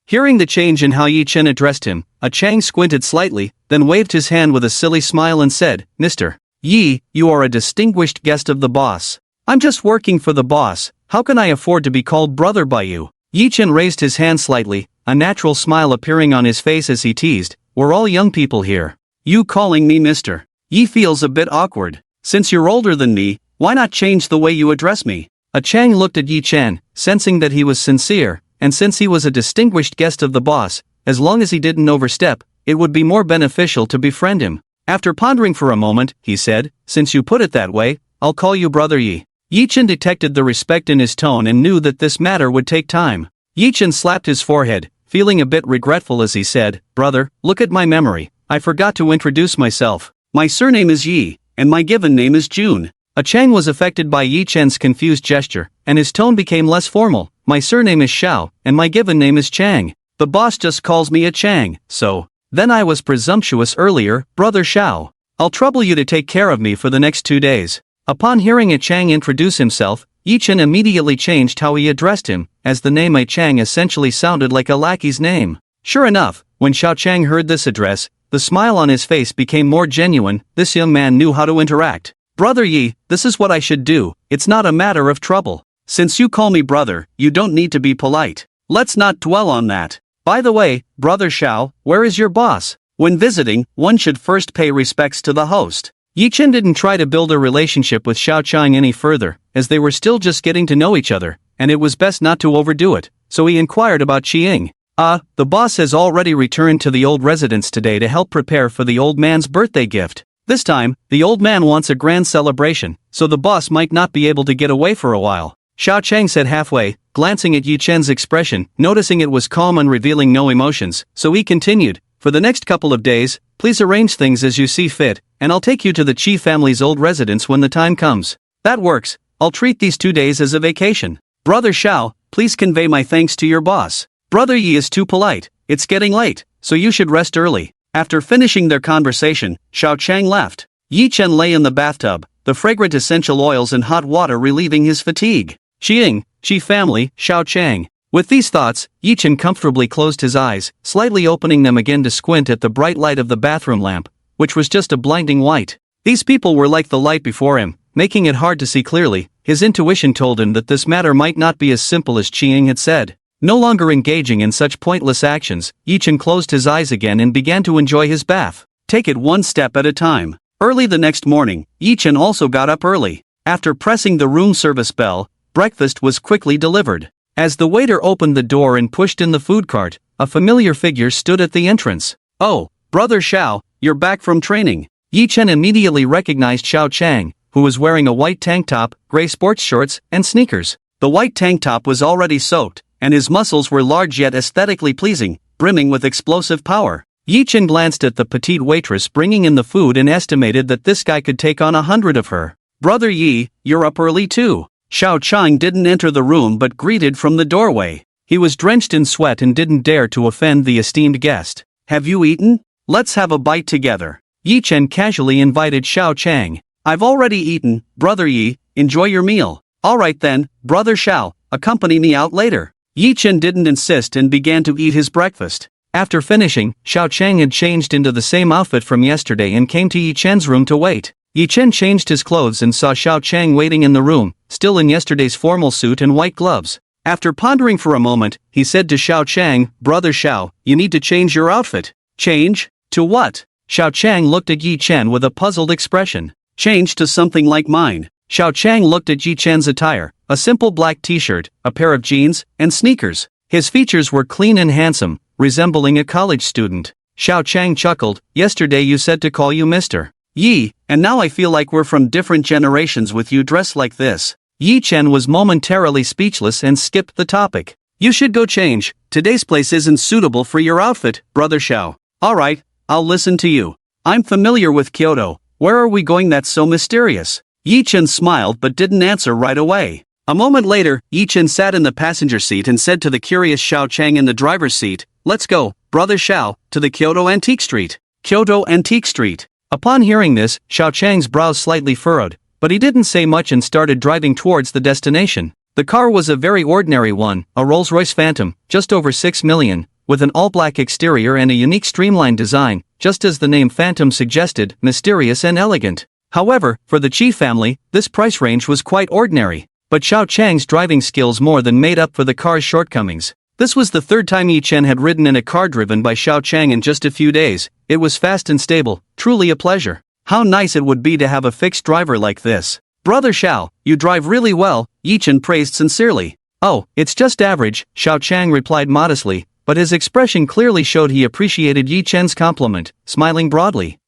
Hearing the change in how Yi Chen addressed him, a Chang squinted slightly, then waved his hand with a silly smile and said, "Mr. Yi, you are a distinguished guest of the boss. I'm just working for the boss, how can I afford to be called brother by you?" Yi Chen raised his hand slightly, a natural smile appearing on his face as he teased, "We're all young people here. You calling me Mr. Yi feels a bit awkward. Since you're older than me, why not change the way you address me?" A Chang looked at Yi Chen, sensing that he was sincere, and since he was a distinguished guest of the boss, as long as he didn't overstep, it would be more beneficial to befriend him. After pondering for a moment, he said, "Since you put it that way, I'll call you Brother Yi." Yi Chen detected the respect in his tone and knew that this matter would take time. Yi Chen slapped his forehead, feeling a bit regretful as he said, "Brother, look at my memory, I forgot to introduce myself. My surname is Yi, and my given name is June." Chang was affected by Yi Chen's confused gesture, and his tone became less formal. "My surname is Xiao, and my given name is Chang. The boss just calls me a Chang, so." "Then I was presumptuous earlier, Brother Xiao. I'll trouble you to take care of me for the next 2 days." Upon hearing a Chang introduce himself, Yi Chen immediately changed how he addressed him, as the name a Chang essentially sounded like a lackey's name. Sure enough, when Xiao Chang heard this address, the smile on his face became more genuine. This young man knew how to interact. "Brother Yi, this is what I should do, it's not a matter of trouble. Since you call me brother, you don't need to be polite. Let's not dwell on that. By the way, Brother Xiao, where is your boss? When visiting, one should first pay respects to the host." Yi Chen didn't try to build a relationship with Xiao Chang any further, as they were still just getting to know each other, and it was best not to overdo it, so he inquired about Qiying. The boss has already returned to the old residence today to help prepare for the old man's birthday gift. This time, the old man wants a grand celebration, so the boss might not be able to get away for a while," Xiao Chang said halfway, glancing at Yi Chen's expression, noticing it was calm and revealing no emotions, so he continued, "For the next couple of days, please arrange things as you see fit, and I'll take you to the Qi family's old residence when the time comes." "That works, I'll treat these 2 days as a vacation. Brother Xiao, please convey my thanks to your boss. Brother Yi is too polite, it's getting late, so you should rest early." After finishing their conversation, Xiao Chang left. Yi Chen lay in the bathtub, the fragrant essential oils and hot water relieving his fatigue. Qiying, Qi family, Xiao Chang. With these thoughts, Yi Chen comfortably closed his eyes, slightly opening them again to squint at the bright light of the bathroom lamp, which was just a blinding white. These people were like the light before him, making it hard to see clearly. His intuition told him that this matter might not be as simple as Qiying had said. No longer engaging in such pointless actions, Yi Chen closed his eyes again and began to enjoy his bath. Take it one step at a time. Early the next morning, Yi Chen also got up early. After pressing the room service bell, breakfast was quickly delivered. As the waiter opened the door and pushed in the food cart, a familiar figure stood at the entrance. "Oh, Brother Xiao, you're back from training." Yi Chen immediately recognized Xiao Chang, who was wearing a white tank top, gray sports shorts, and sneakers. The white tank top was already soaked, and his muscles were large yet aesthetically pleasing, brimming with explosive power. Yi Chen glanced at the petite waitress bringing in the food and estimated that this guy could take on 100 of her. "Brother Yi, you're up early too." Xiao Chang didn't enter the room but greeted from the doorway. He was drenched in sweat and didn't dare to offend the esteemed guest. "Have you eaten? Let's have a bite together." Yi Chen casually invited Xiao Chang. "I've already eaten, Brother Yi, enjoy your meal." "Alright then, Brother Xiao, accompany me out later." Yi Chen didn't insist and began to eat his breakfast. After finishing, Xiao Chang had changed into the same outfit from yesterday and came to Yi Chen's room to wait. Yi Chen changed his clothes and saw Xiao Chang waiting in the room, still in yesterday's formal suit and white gloves. After pondering for a moment, he said to Xiao Chang, "Brother Xiao, you need to change your outfit." "Change? To what?" Xiao Chang looked at Yi Chen with a puzzled expression. "Change to something like mine." Xiao Chang looked at Yi Chen's attire, a simple black t-shirt, a pair of jeans, and sneakers. His features were clean and handsome, resembling a college student. Xiao Chang chuckled, "Yesterday you said to call you Mr. Yi, and now I feel like we're from different generations with you dressed like this." Yi Chen was momentarily speechless and skipped the topic. "You should go change, today's place isn't suitable for your outfit, Brother Xiao." "Alright, I'll listen to you. I'm familiar with Kyoto, where are we going that's so mysterious?" Yi Chen smiled but didn't answer right away. A moment later, Yi Chen sat in the passenger seat and said to the curious Xiao Chang in the driver's seat, "Let's go, Brother Xiao, to the Kyoto Antique Street." Kyoto Antique Street. Upon hearing this, Xiao Chang's brows slightly furrowed, but he didn't say much and started driving towards the destination. The car was a very ordinary one, a Rolls-Royce Phantom, just over 6 million, with an all-black exterior and a unique streamlined design, just as the name Phantom suggested, mysterious and elegant. However, for the Qi family, this price range was quite ordinary, but Xiao Chang's driving skills more than made up for the car's shortcomings. This was the third time Yi Chen had ridden in a car driven by Xiao Chang in just a few days. It was fast and stable, truly a pleasure. How nice it would be to have a fixed driver like this. "Brother Xiao, you drive really well," Yi Chen praised sincerely. "Oh, it's just average," Xiao Chang replied modestly, but his expression clearly showed he appreciated Yi Chen's compliment, smiling broadly.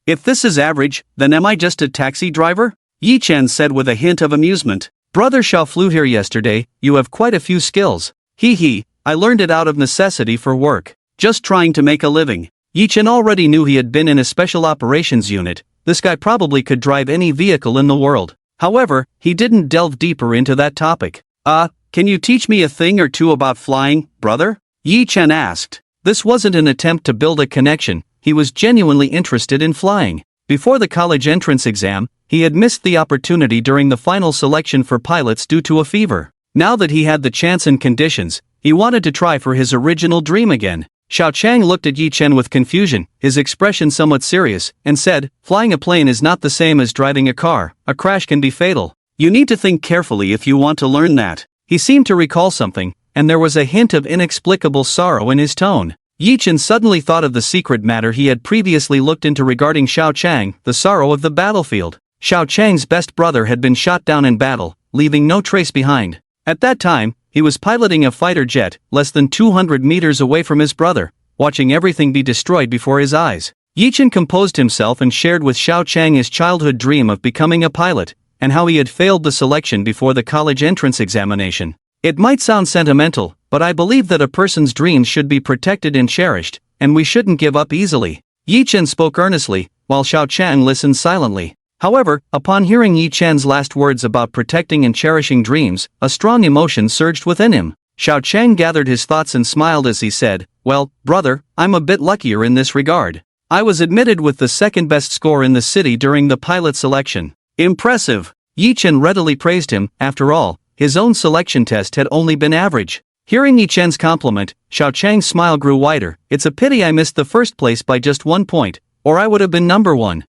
"If this is average, then am I just a taxi driver?" Yi Chen said with a hint of amusement. "Brother Xiao flew here yesterday, you have quite a few skills." "Hee hee, I learned it out of necessity for work. Just trying to make a living. Yi-Chen already knew he had been in a special operations unit. This guy probably could drive any vehicle in the world. However, he didn't delve deeper into that topic. Can you teach me a thing or two about flying, brother? Yi-Chen asked. This wasn't an attempt to build a connection, he was genuinely interested in flying. Before the college entrance exam, he had missed the opportunity during the final selection for pilots due to a fever. Now that he had the chance and conditions, he wanted to try for his original dream again. Xiao Chang looked at Yi-Chen with confusion, his expression somewhat serious, and said, flying a plane is not the same as driving a car. A crash can be fatal. You need to think carefully if you want to learn that. He seemed to recall something, and there was a hint of inexplicable sorrow in his tone. Yi-Chen suddenly thought of the secret matter he had previously looked into regarding Xiao Chang, the sorrow of the battlefield. Xiao Chang's best brother had been shot down in battle, leaving no trace behind. At that time, he was piloting a fighter jet, less than 200 meters away from his brother, watching everything be destroyed before his eyes. Yi-Chen composed himself and shared with Xiao Chang his childhood dream of becoming a pilot, and how he had failed the selection before the college entrance examination. It might sound sentimental, but I believe that a person's dreams should be protected and cherished, and we shouldn't give up easily. Yi-Chen spoke earnestly, while Xiao Chang listened silently. However, upon hearing Yi-Chen's last words about protecting and cherishing dreams, a strong emotion surged within him. Xiao Chang gathered his thoughts and smiled as he said, well, brother, I'm a bit luckier in this regard. I was admitted with the second best score in the city during the pilot selection. Impressive! Yi-Chen readily praised him. After all, his own selection test had only been average. Hearing Yi-Chen's compliment, Xiao Chang's smile grew wider. It's a pity I missed the first place by just 1 point, or I would have been number 1.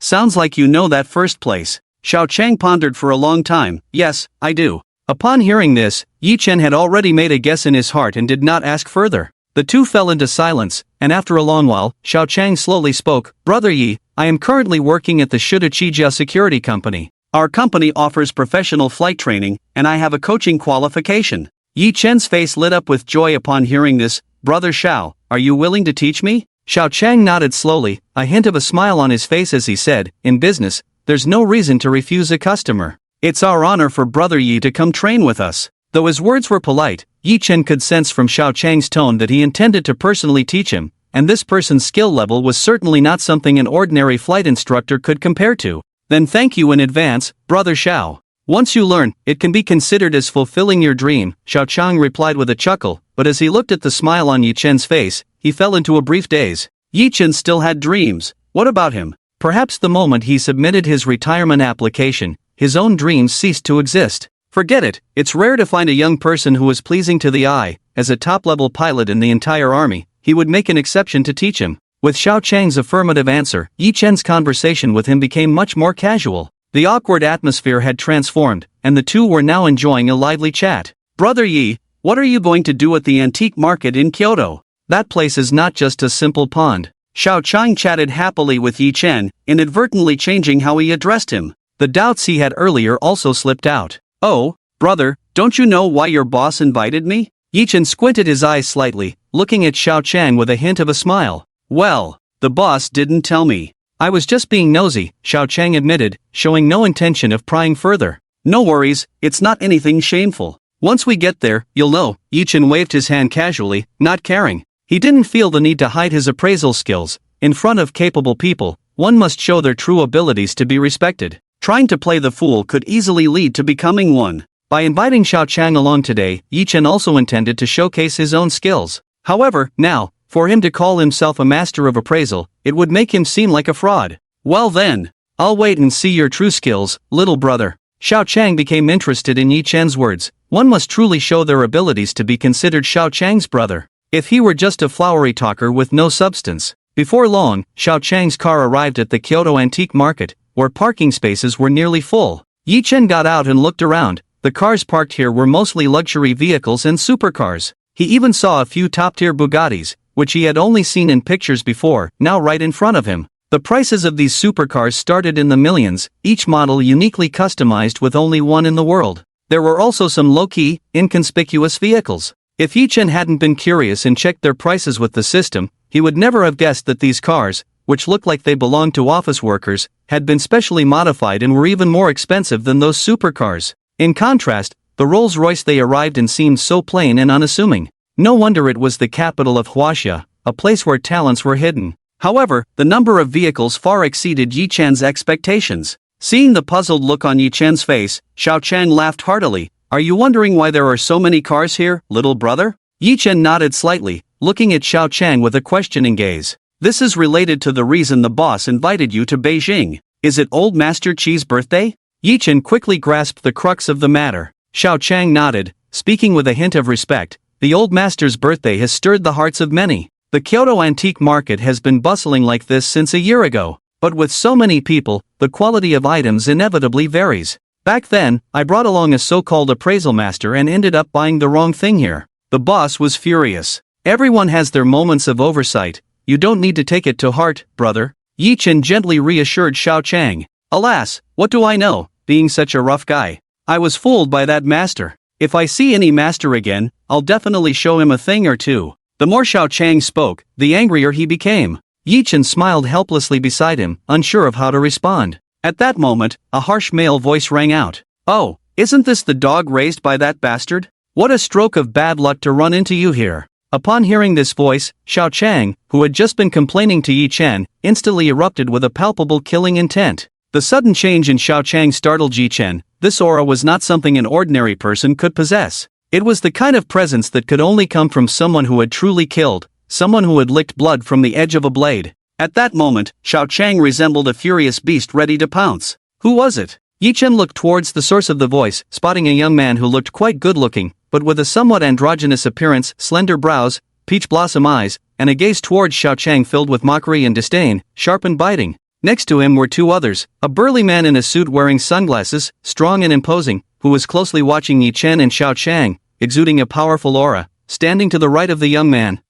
Sounds like you know that first place. Xiao Chang pondered for a long time. Yes, I do. Upon hearing this, Yi-Chen had already made a guess in his heart and did not ask further. The two fell into silence, and after a long while, Xiao Chang slowly spoke. Brother Yi, I am currently working at the Shudachijia Security Company. Our company offers professional flight training, and I have a coaching qualification. Yi-Chen's face lit up with joy upon hearing this. Brother Xiao, are you willing to teach me? Xiao Chang nodded slowly, a hint of a smile on his face as he said, in business, there's no reason to refuse a customer. It's our honor for Brother Yi to come train with us. Though his words were polite, Yi-Chen could sense from Xiao Chang's tone that he intended to personally teach him, and this person's skill level was certainly not something an ordinary flight instructor could compare to. Then thank you in advance, Brother Xiao. Once you learn, it can be considered as fulfilling your dream, Xiao Chang replied with a chuckle, but as he looked at the smile on Yi-Chen's face, he fell into a brief daze. Yi-Chen still had dreams. What about him? Perhaps the moment he submitted his retirement application, his own dreams ceased to exist. Forget it, it's rare to find a young person who is pleasing to the eye. As a top-level pilot in the entire army, he would make an exception to teach him. With Xiao Chang's affirmative answer, Yi-Chen's conversation with him became much more casual. The awkward atmosphere had transformed, and the two were now enjoying a lively chat. Brother Yi, what are you going to do at the antique market in Kyoto? That place is not just a simple pond. Xiao Chang chatted happily with Yi-Chen, inadvertently changing how he addressed him. The doubts he had earlier also slipped out. Oh, brother, don't you know why your boss invited me? Yi-Chen squinted his eyes slightly, looking at Xiao Chang with a hint of a smile. Well, the boss didn't tell me. I was just being nosy, Xiao Chang admitted, showing no intention of prying further. No worries, it's not anything shameful. Once we get there, you'll know. Yi-Chen waved his hand casually, not caring. He didn't feel the need to hide his appraisal skills. In front of capable people, one must show their true abilities to be respected. Trying to play the fool could easily lead to becoming one. By inviting Xiao Chang along today, Yi-Chen also intended to showcase his own skills. However, now, for him to call himself a master of appraisal, it would make him seem like a fraud. Well then, I'll wait and see your true skills, little brother. Xiao Chang became interested in Yi-Chen's words. One must truly show their abilities to be considered Xiao Chang's brother. If he were just a flowery talker with no substance. Before long, Xiao Chang's car arrived at the Kyoto Antique Market, where parking spaces were nearly full. Yi-Chen got out and looked around. The cars parked here were mostly luxury vehicles and supercars. He even saw a few top-tier Bugattis, which he had only seen in pictures before, now right in front of him. The prices of these supercars started in the millions, each model uniquely customized with only one in the world. There were also some low-key, inconspicuous vehicles. If Yi-Chen hadn't been curious and checked their prices with the system, he would never have guessed that these cars, which looked like they belonged to office workers, had been specially modified and were even more expensive than those supercars. In contrast, The Rolls-Royce they arrived in seemed so plain and unassuming. No wonder it was the capital of Huaxia, a place where talents were hidden. However, the number of vehicles far exceeded Yi Chen's expectations. Seeing the puzzled look on Yi Chen's face, Xiao Chang laughed heartily. "Are you wondering why there are so many cars here, little brother?" Yi Chen nodded slightly, looking at Xiao Chang with a questioning gaze. "This is related to the reason the boss invited you to Beijing. Is it Old Master Qi's birthday?" Yi Chen quickly grasped the crux of the matter. Xiao Chang nodded, speaking with a hint of respect. "The old master's birthday has stirred the hearts of many. The Kyoto antique market has been bustling like this since a year ago. But with so many people, the quality of items inevitably varies. Back then, I brought along a so-called appraisal master and ended up buying the wrong thing here." The boss was furious. "Everyone has their moments of oversight. You don't need to take it to heart, brother." Yi Chen gently reassured Xiao Chang. "Alas, what do I know, being such a rough guy? I was fooled by that master. If I see any master again, I'll definitely show him a thing or two." The more Xiao Chang spoke, the angrier he became. Yi Chen smiled helplessly beside him, unsure of how to respond. At that moment, a harsh male voice rang out. "Oh, isn't this the dog raised by that bastard? What a stroke of bad luck to run into you here." Upon hearing this voice, Xiao Chang, who had just been complaining to Yi Chen, instantly erupted with a palpable killing intent. The sudden change in Xiao Chang startled Yi Chen. This aura was not something an ordinary person could possess. It was the kind of presence that could only come from someone who had truly killed, someone who had licked blood from the edge of a blade. At that moment, Xiao Chang resembled a furious beast ready to pounce. Who was it? Yi Chen looked towards the source of the voice, spotting a young man who looked quite good-looking, but with a somewhat androgynous appearance, slender brows, peach blossom eyes, and a gaze towards Xiao Chang filled with mockery and disdain, sharp and biting. Next to him were two others, a burly man in a suit wearing sunglasses, strong and imposing, who was closely watching Yi Chen and Xiao Chang, exuding a powerful aura, standing to the right of the young man.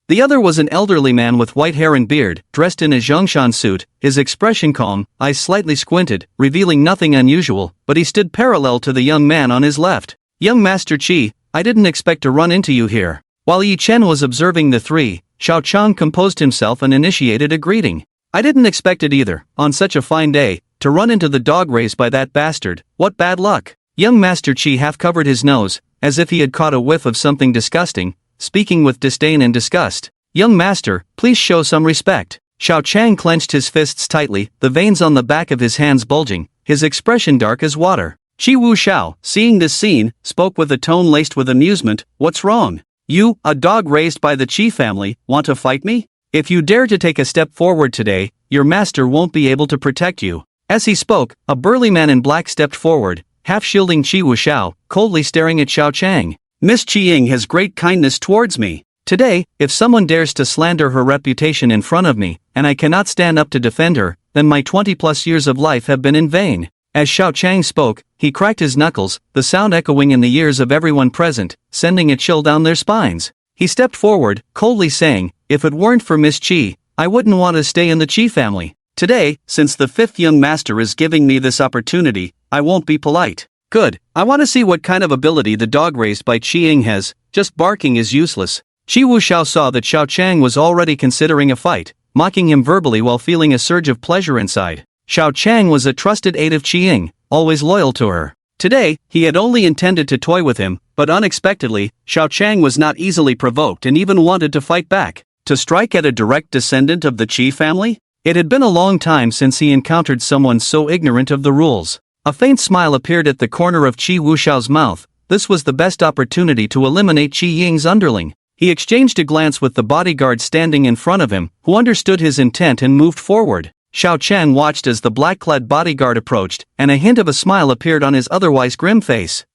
The other was an elderly man with white hair and beard, dressed in a Zhongshan suit, his expression calm, eyes slightly squinted, revealing nothing unusual, but he stood parallel to the young man on his left. "Young Master Qi, I didn't expect to run into you here." While Yi Chen was observing the three, Xiao Chang composed himself and initiated a greeting. "I didn't expect it either, on such a fine day, to run into the dog raised by that bastard. What bad luck." Young Master Qi half covered his nose, as if he had caught a whiff of something disgusting, speaking with disdain and disgust. "Young master, please show some respect." Xiao Chang clenched his fists tightly, the veins on the back of his hands bulging, his expression dark as water. Qi Wu Xiao, seeing this scene, spoke with a tone laced with amusement. "What's wrong? You, a dog raised by the Qi family, want to fight me? If you dare to take a step forward today, your master won't be able to protect you." As he spoke, a burly man in black stepped forward, half shielding Qi Wu Xiao, coldly staring at Xiao Chang. "Miss Qiying has great kindness towards me. Today, if someone dares to slander her reputation in front of me, and I cannot stand up to defend her, then my 20+ years of life have been in vain." As Xiao Chang spoke, he cracked his knuckles, the sound echoing in the ears of everyone present, sending a chill down their spines. He stepped forward, coldly saying, "If it weren't for Miss Qi, I wouldn't want to stay in the Qi family. Today, since the fifth young master is giving me this opportunity, I won't be polite. Good, I want to see what kind of ability the dog raised by Qiying has. Just barking is useless." Qi Wu Xiao saw that Xiao Chang was already considering a fight, mocking him verbally while feeling a surge of pleasure inside. Xiao Chang was a trusted aide of Qiying, always loyal to her. Today, he had only intended to toy with him, but unexpectedly, Xiao Chang was not easily provoked and even wanted to fight back. To strike at a direct descendant of the Qi family? It had been a long time since he encountered someone so ignorant of the rules. A faint smile appeared at the corner of Qi Wu Xiao's mouth. This was the best opportunity to eliminate Qi Ying's underling. He exchanged a glance with the bodyguard standing in front of him, who understood his intent and moved forward. Xiao Chang watched as the black-clad bodyguard approached, and a hint of a smile appeared on his otherwise grim face.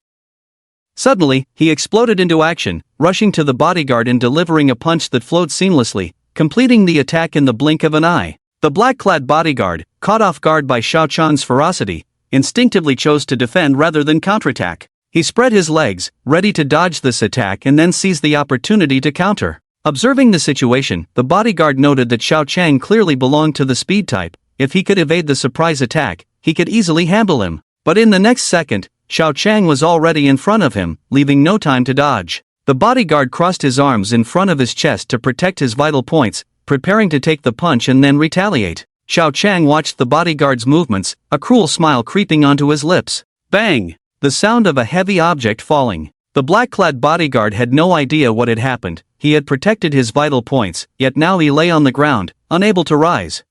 Suddenly, he exploded into action, rushing to the bodyguard and delivering a punch that flowed seamlessly, completing the attack in the blink of an eye. The black-clad bodyguard, caught off guard by Xiao Chang's ferocity, instinctively chose to defend rather than counterattack. He spread his legs, ready to dodge this attack and then seized the opportunity to counter. Observing the situation, the bodyguard noted that Xiao Chang clearly belonged to the speed type. If he could evade the surprise attack, he could easily handle him. But in the next second, Xiao Chang was already in front of him, leaving no time to dodge. The bodyguard crossed his arms in front of his chest to protect his vital points, preparing to take the punch and then retaliate. Xiao Chang watched the bodyguard's movements, a cruel smile creeping onto his lips. Bang! the sound of a heavy object falling. The black-clad bodyguard had no idea what had happened. He had protected his vital points, yet now he lay on the ground, unable to rise.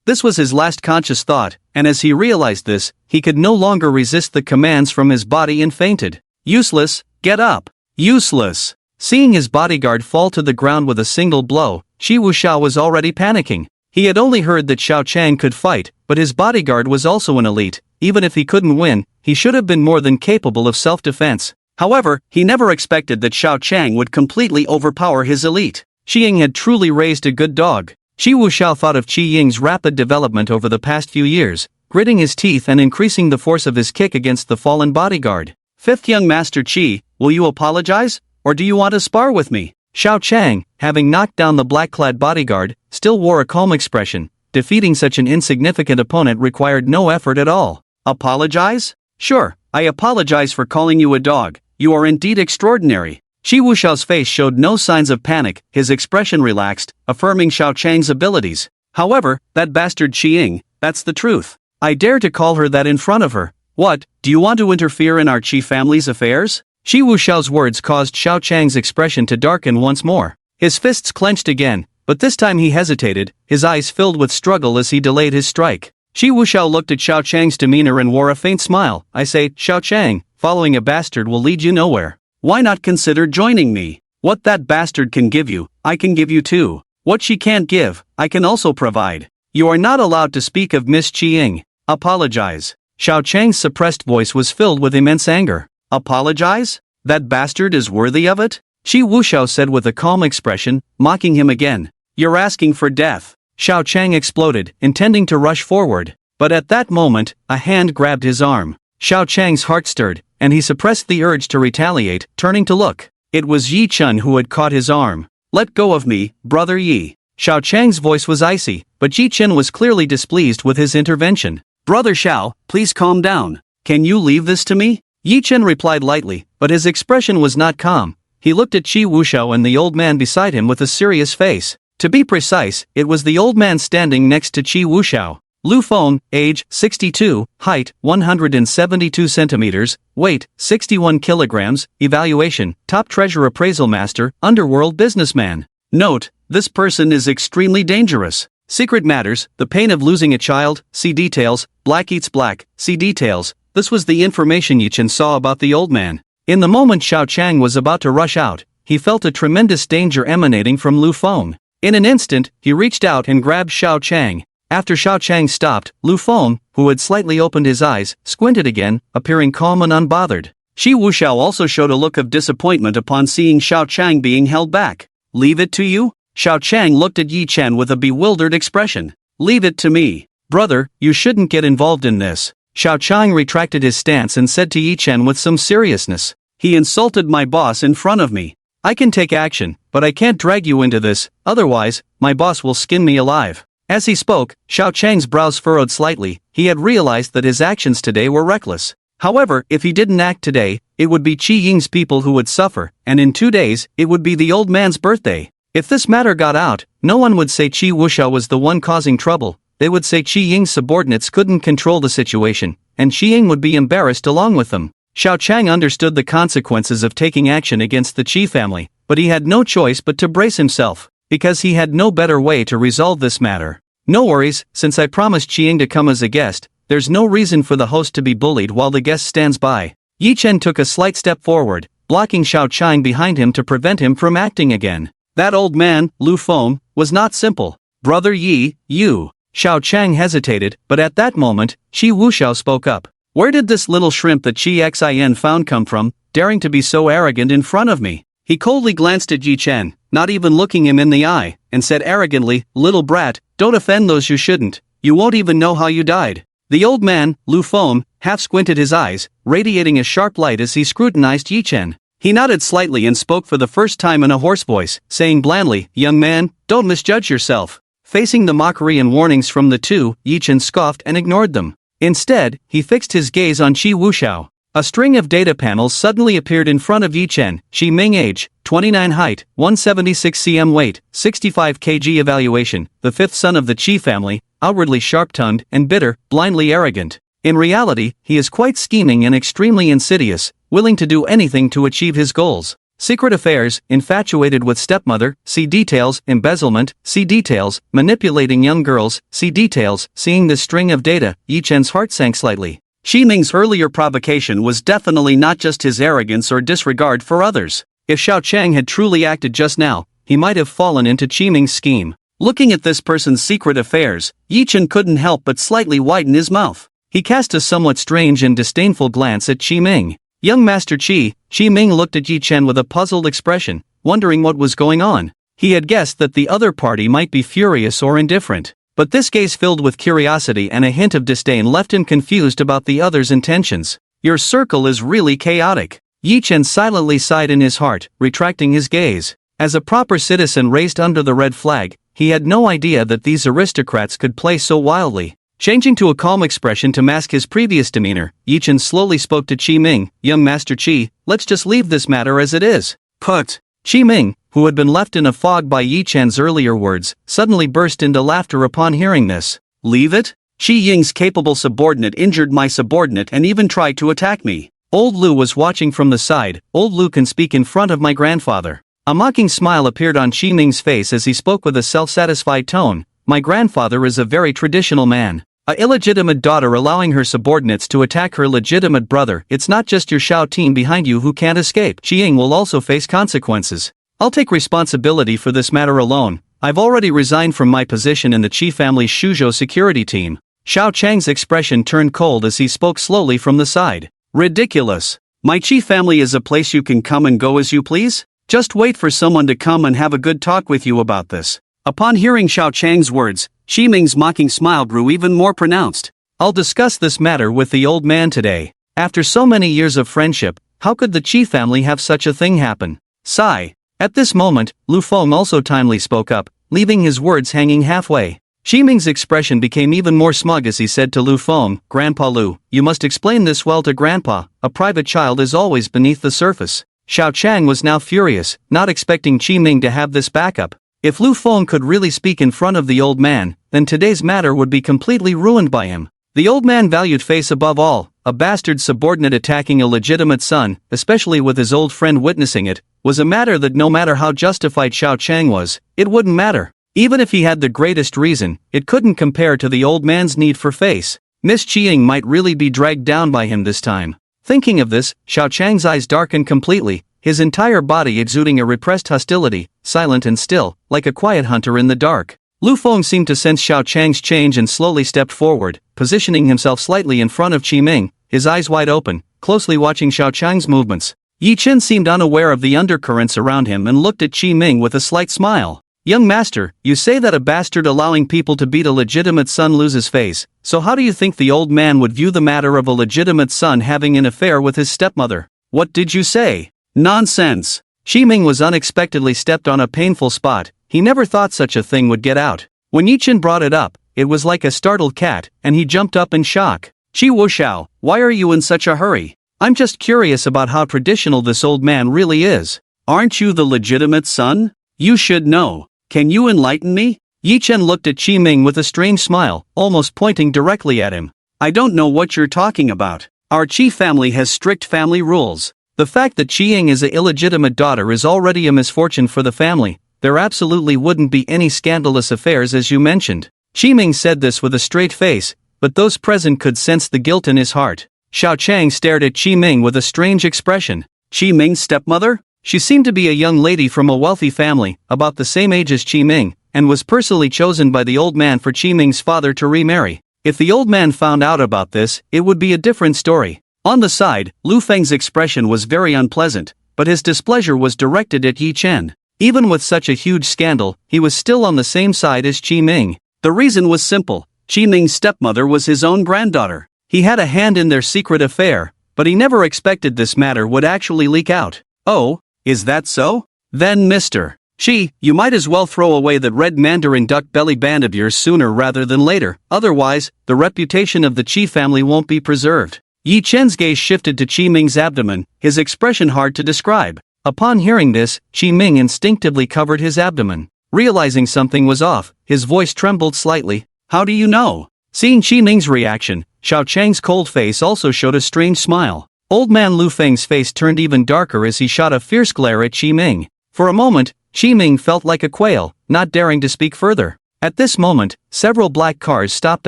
This was his last conscious thought, and as he realized this, he could no longer resist the commands from his body and fainted. Useless, get up. Useless. Seeing his bodyguard fall to the ground with a single blow, Shi Wuxiao was already panicking. He had only heard that Xiao Chang could fight, but his bodyguard was also an elite. Even if he couldn't win, he should have been more than capable of self-defense. However, he never expected that Xiao Chang would completely overpower his elite. Qi Ying had truly raised a good dog. Shi Wuxiao thought of Qi Ying's rapid development over the past few years, gritting his teeth and increasing the force of his kick against the fallen bodyguard. Fifth young master Qi, will you apologize? Or do you want to spar with me? Xiao Chang, having knocked down the black-clad bodyguard, still wore a calm expression. Defeating such an insignificant opponent required no effort at all. Apologize? Sure, I apologize for calling you a dog. You are indeed extraordinary. Shi Wuxiao's face showed no signs of panic, his expression relaxed, affirming Xiao Chang's abilities. However, that bastard Qi Ying, that's the truth. I dare to call her that in front of her. What, do you want to interfere in our Qi family's affairs? Shi Wuxiao's words caused Xiao Chang's expression to darken once more. His fists clenched again, but this time he hesitated, his eyes filled with struggle as he delayed his strike. Shi Wuxiao looked at Xiao Chang's demeanor and wore a faint smile. I say, Xiao Chang, following a bastard will lead you nowhere. Why not consider joining me? What that bastard can give you, I can give you too. What she can't give, I can also provide. You are not allowed to speak of Miss Qi Ying. Apologize. Xiao Chang's suppressed voice was filled with immense anger. Apologize? That bastard is worthy of it? Shi Wuxiao said with a calm expression, mocking him again. You're asking for death. Xiao Chang exploded, intending to rush forward. But at that moment, a hand grabbed his arm. Xiao Chang's heart stirred, and he suppressed the urge to retaliate, turning to look. It was Yi Chun who had caught his arm. Let go of me, brother Yi. Xiao Chang's voice was icy, but Yi Chun was clearly displeased with his intervention. Brother Xiao, please calm down. Can you leave this to me? Yi Chun replied lightly, but his expression was not calm. He looked at Shi Wuxiao and the old man beside him with a serious face. To be precise, it was the old man standing next to Shi Wuxiao. Lu Feng, age 62, height 172 centimeters, weight 61 kilograms, evaluation, top treasure appraisal master, underworld businessman. Note, this person is extremely dangerous. Secret matters, the pain of losing a child, see details, black eats black, see details. This was the information Yi Chen saw about the old man. In the moment Xiao Chang was about to rush out, he felt a tremendous danger emanating from Lu Feng. In an instant, he reached out and grabbed Xiao Chang. After Xiao Chang stopped, Lu Feng, who had slightly opened his eyes, squinted again, appearing calm and unbothered. Shi Wuxiao also showed a look of disappointment upon seeing Xiao Chang being held back. Leave it to you? Xiao Chang looked at Yi Chen with a bewildered expression. Leave it to me. Brother, you shouldn't get involved in this. Xiao Chang retracted his stance and said to Yi Chen with some seriousness. He insulted my boss in front of me. I can take action, but I can't drag you into this, otherwise, my boss will skin me alive. As he spoke, Xiao Chang's brows furrowed slightly. He had realized that his actions today were reckless. However, if he didn't act today, it would be Qi Ying's people who would suffer, and in 2 days, it would be the old man's birthday. If this matter got out, no one would say Qi Wuxiao was the one causing trouble. They would say Qi Ying's subordinates couldn't control the situation, and Qi Ying would be embarrassed along with them. Xiao Chang understood the consequences of taking action against the Qi family, but he had no choice but to brace himself, because he had no better way to resolve this matter. No worries, since I promised Qi Ying to come as a guest, there's no reason for the host to be bullied while the guest stands by. Yi Chen took a slight step forward, blocking Xiao Chang behind him to prevent him from acting again. That old man, Lu Feng, was not simple. Brother Yi, you. Xiao Chang hesitated, but at that moment, Shi Wuxiao spoke up. Where did this little shrimp that Qi Xin found come from, daring to be so arrogant in front of me? He coldly glanced at Yi Chen, not even looking him in the eye, and said arrogantly, little brat, don't offend those you shouldn't, you won't even know how you died. The old man, Lu Feng, half squinted his eyes, radiating a sharp light as he scrutinized Yi Chen. He nodded slightly and spoke for the first time in a hoarse voice, saying blandly, young man, don't misjudge yourself. Facing the mockery and warnings from the two, Yi Chen scoffed and ignored them. Instead, he fixed his gaze on Shi Wuxiao. A string of data panels suddenly appeared in front of Yi Chen. Shi Ming age, 29 height, 176 cm weight, 65 kg evaluation, the fifth son of the Qi family, outwardly sharp-tongued and bitter, blindly arrogant. In reality, he is quite scheming and extremely insidious, willing to do anything to achieve his goals. Secret affairs, infatuated with stepmother, see details, embezzlement, see details, manipulating young girls, see details. Seeing this string of data, Yi Chen's heart sank slightly. Qi Ming's earlier provocation was definitely not just his arrogance or disregard for others. If Xiao Chang had truly acted just now, he might have fallen into Qi Ming's scheme. Looking at this person's secret affairs, Yi Chen couldn't help but slightly widen his mouth. He cast a somewhat strange and disdainful glance at Qi Ming. Young Master Qi Ming looked at Yi Chen with a puzzled expression, wondering what was going on. He had guessed that the other party might be furious or indifferent, but this gaze filled with curiosity and a hint of disdain left him confused about the other's intentions. Your circle is really chaotic. Yi Chen silently sighed in his heart, retracting his gaze. As a proper citizen raised under the red flag, he had no idea that these aristocrats could play so wildly. Changing to a calm expression to mask his previous demeanor, Yi Chen slowly spoke to Qi Ming. Young Master Qi, let's just leave this matter as it is. Put. Qi Ming, who had been left in a fog by Yi Chen's earlier words, suddenly burst into laughter upon hearing this. Leave it? Qi Ying's capable subordinate injured my subordinate and even tried to attack me. Old Lu was watching from the side. Old Lu can speak in front of my grandfather. A mocking smile appeared on Qi Ming's face as he spoke with a self-satisfied tone. My grandfather is a very traditional man. A illegitimate daughter allowing her subordinates to attack her legitimate brother. It's not just your Shao team behind you who can't escape. Qi Ying will also face consequences. I'll take responsibility for this matter alone. I've already resigned from my position in the Qi family's Shuzhou security team. Xiao Chang's expression turned cold as he spoke slowly from the side. Ridiculous. My Qi family is a place you can come and go as you please? Just wait for someone to come and have a good talk with you about this. Upon hearing Xiao Chang's words, Qi Ming's mocking smile grew even more pronounced. I'll discuss this matter with the old man today. After so many years of friendship, how could the Qi family have such a thing happen? Sigh. At this moment, Lu Feng also timely spoke up, leaving his words hanging halfway. Qi Ming's expression became even more smug as he said to Lu Feng, Grandpa Lu, you must explain this well to Grandpa. A private child is always beneath the surface. Xiao Chang was now furious, not expecting Qi Ming to have this backup. If Lu Feng could really speak in front of the old man, then today's matter would be completely ruined by him. The old man valued face above all. A bastard subordinate attacking a legitimate son, especially with his old friend witnessing it, was a matter that no matter how justified Xiao Chang was, it wouldn't matter. Even if he had the greatest reason, it couldn't compare to the old man's need for face. Miss Qi Ying might really be dragged down by him this time. Thinking of this, Xiao Chang's eyes darkened completely, his entire body exuding a repressed hostility, silent and still, like a quiet hunter in the dark. Lu Feng seemed to sense Xiao Chang's change and slowly stepped forward, positioning himself slightly in front of Qi Ming, his eyes wide open, closely watching Xiao Chang's movements. Yi Chen seemed unaware of the undercurrents around him and looked at Qi Ming with a slight smile. Young master, you say that a bastard allowing people to beat a legitimate son loses face, so how do you think the old man would view the matter of a legitimate son having an affair with his stepmother? What did you say? Nonsense. Qi Ming was unexpectedly stepped on a painful spot. He never thought such a thing would get out. When Yi Chen brought it up, it was like a startled cat, and he jumped up in shock. Qi Wuxiao, why are you in such a hurry? I'm just curious about how traditional this old man really is. Aren't you the legitimate son? You should know. Can you enlighten me? Yi Chen looked at Qi Ming with a strange smile, almost pointing directly at him. I don't know what you're talking about. Our Qi family has strict family rules. The fact that Qi Ying is an illegitimate daughter is already a misfortune for the family. There absolutely wouldn't be any scandalous affairs as you mentioned. Qi Ming said this with a straight face, but those present could sense the guilt in his heart. Xiao Chang stared at Qi Ming with a strange expression. Qi Ming's stepmother? She seemed to be a young lady from a wealthy family, about the same age as Qi Ming, and was personally chosen by the old man for Qi Ming's father to remarry. If the old man found out about this, it would be a different story. On the side, Lu Feng's expression was very unpleasant, but his displeasure was directed at Yi Chen. Even with such a huge scandal, he was still on the same side as Qi Ming. The reason was simple. Qi Ming's stepmother was his own granddaughter. He had a hand in their secret affair, but he never expected this matter would actually leak out. Oh, is that so? Then Mr. Qi, you might as well throw away that red mandarin duck belly band of yours sooner rather than later, otherwise, the reputation of the Qi family won't be preserved. Yi Chen's gaze shifted to Qi Ming's abdomen, his expression hard to describe. Upon hearing this, Qi Ming instinctively covered his abdomen. Realizing something was off, his voice trembled slightly. How do you know? Seeing Qi Ming's reaction, Xiao Chang's cold face also showed a strange smile. Old man Lu Feng's face turned even darker as he shot a fierce glare at Qi Ming. For a moment, Qi Ming felt like a quail, not daring to speak further. At this moment, several black cars stopped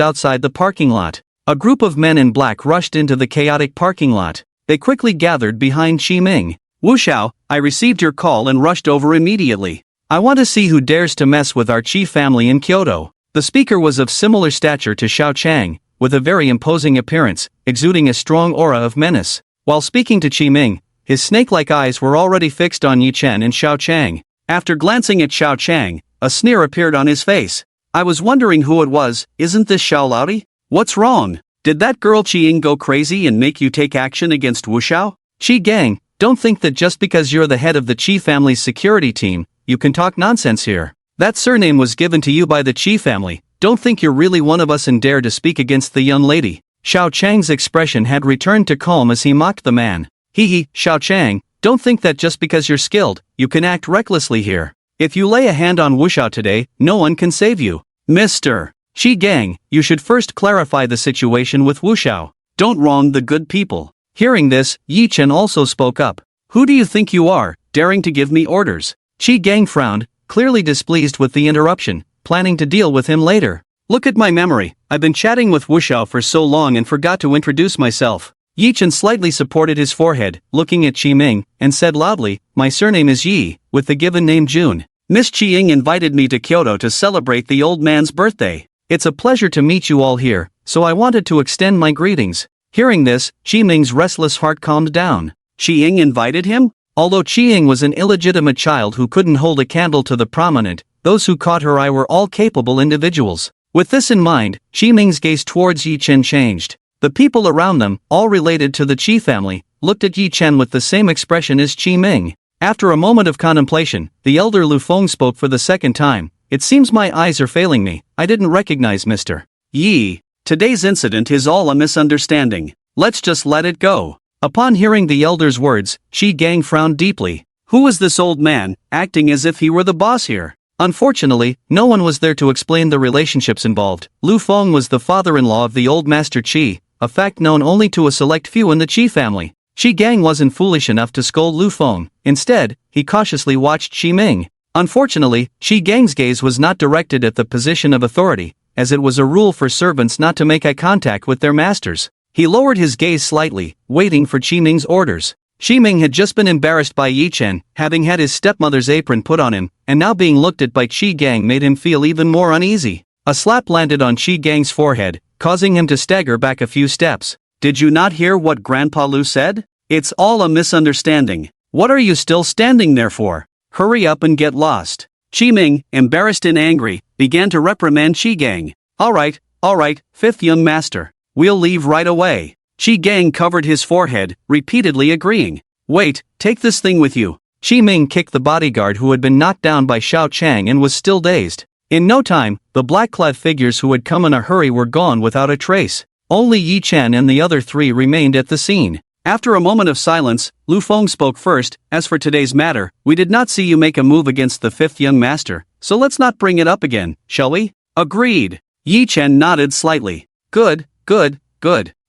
outside the parking lot. A group of men in black rushed into the chaotic parking lot. They quickly gathered behind Qi Ming. Wu Xiao, I received your call and rushed over immediately. I want to see who dares to mess with our Qi family in Kyoto. The speaker was of similar stature to Xiao Chang, with a very imposing appearance, exuding a strong aura of menace. While speaking to Qi Ming, his snake-like eyes were already fixed on Yi Chen and Xiao Chang. After glancing at Xiao Chang, a sneer appeared on his face. I was wondering who it was. Isn't this Xiao Laodi? What's wrong? Did that girl Qi Ying go crazy and make you take action against Wu Xiao? Qi Gang, don't think that just because you're the head of the Qi family's security team, you can talk nonsense here. That surname was given to you by the Qi family. Don't think you're really one of us and dare to speak against the young lady. Xiao Chang's expression had returned to calm as he mocked the man. Hee, Xiao Chang, don't think that just because you're skilled, you can act recklessly here. If you lay a hand on Wu Xiao today, no one can save you. Mr. Qi Gang, you should first clarify the situation with Wu Xiao. Don't wrong the good people. Hearing this, Yi Chen also spoke up. Who do you think you are, daring to give me orders? Qi Gang frowned, clearly displeased with the interruption, planning to deal with him later. Look at my memory, I've been chatting with Wu Xiao for so long and forgot to introduce myself. Yi Chen slightly supported his forehead, looking at Qi Ming, and said loudly, my surname is Yi, with the given name June. Miss Qi Ying invited me to Kyoto to celebrate the old man's birthday. It's a pleasure to meet you all here, so I wanted to extend my greetings. Hearing this, Qi Ming's restless heart calmed down. Qi Ying invited him? Although Qi Ying was an illegitimate child who couldn't hold a candle to the prominent, those who caught her eye were all capable individuals. With this in mind, Qi Ming's gaze towards Yi Chen changed. The people around them, all related to the Qi family, looked at Yi Chen with the same expression as Qi Ming. After a moment of contemplation, the elder Lu Feng spoke for the second time. It seems my eyes are failing me. I didn't recognize Mr. Yi. Today's incident is all a misunderstanding. Let's just let it go. Upon hearing the elder's words, Qi Gang frowned deeply. Who was this old man, acting as if he were the boss here? Unfortunately, no one was there to explain the relationships involved. Lu Feng was the father-in-law of the old master Qi, a fact known only to a select few in the Qi family. Qi Gang wasn't foolish enough to scold Lu Feng. Instead, he cautiously watched Qi Ming. Unfortunately, Qi Gang's gaze was not directed at the position of authority, as it was a rule for servants not to make eye contact with their masters. He lowered his gaze slightly, waiting for Qi Ming's orders. Qi Ming had just been embarrassed by Yi Chen, having had his stepmother's apron put on him, and now being looked at by Qi Gang made him feel even more uneasy. A slap landed on Qi Gang's forehead, causing him to stagger back a few steps. Did you not hear what Grandpa Lu said? It's all a misunderstanding. What are you still standing there for? Hurry up and get lost. Qi Ming, embarrassed and angry, began to reprimand Qi Gang. All right, fifth young master. We'll leave right away. Qi Gang covered his forehead, repeatedly agreeing. Wait, take this thing with you. Qi Ming kicked the bodyguard who had been knocked down by Xiao Chang and was still dazed. In no time, the black-clad figures who had come in a hurry were gone without a trace. Only Yi Chen and the other three remained at the scene. After a moment of silence, Lu Feng spoke first. As for today's matter, we did not see you make a move against the fifth young master, so let's not bring it up again, shall we? Agreed. Yi Chen nodded slightly. Good.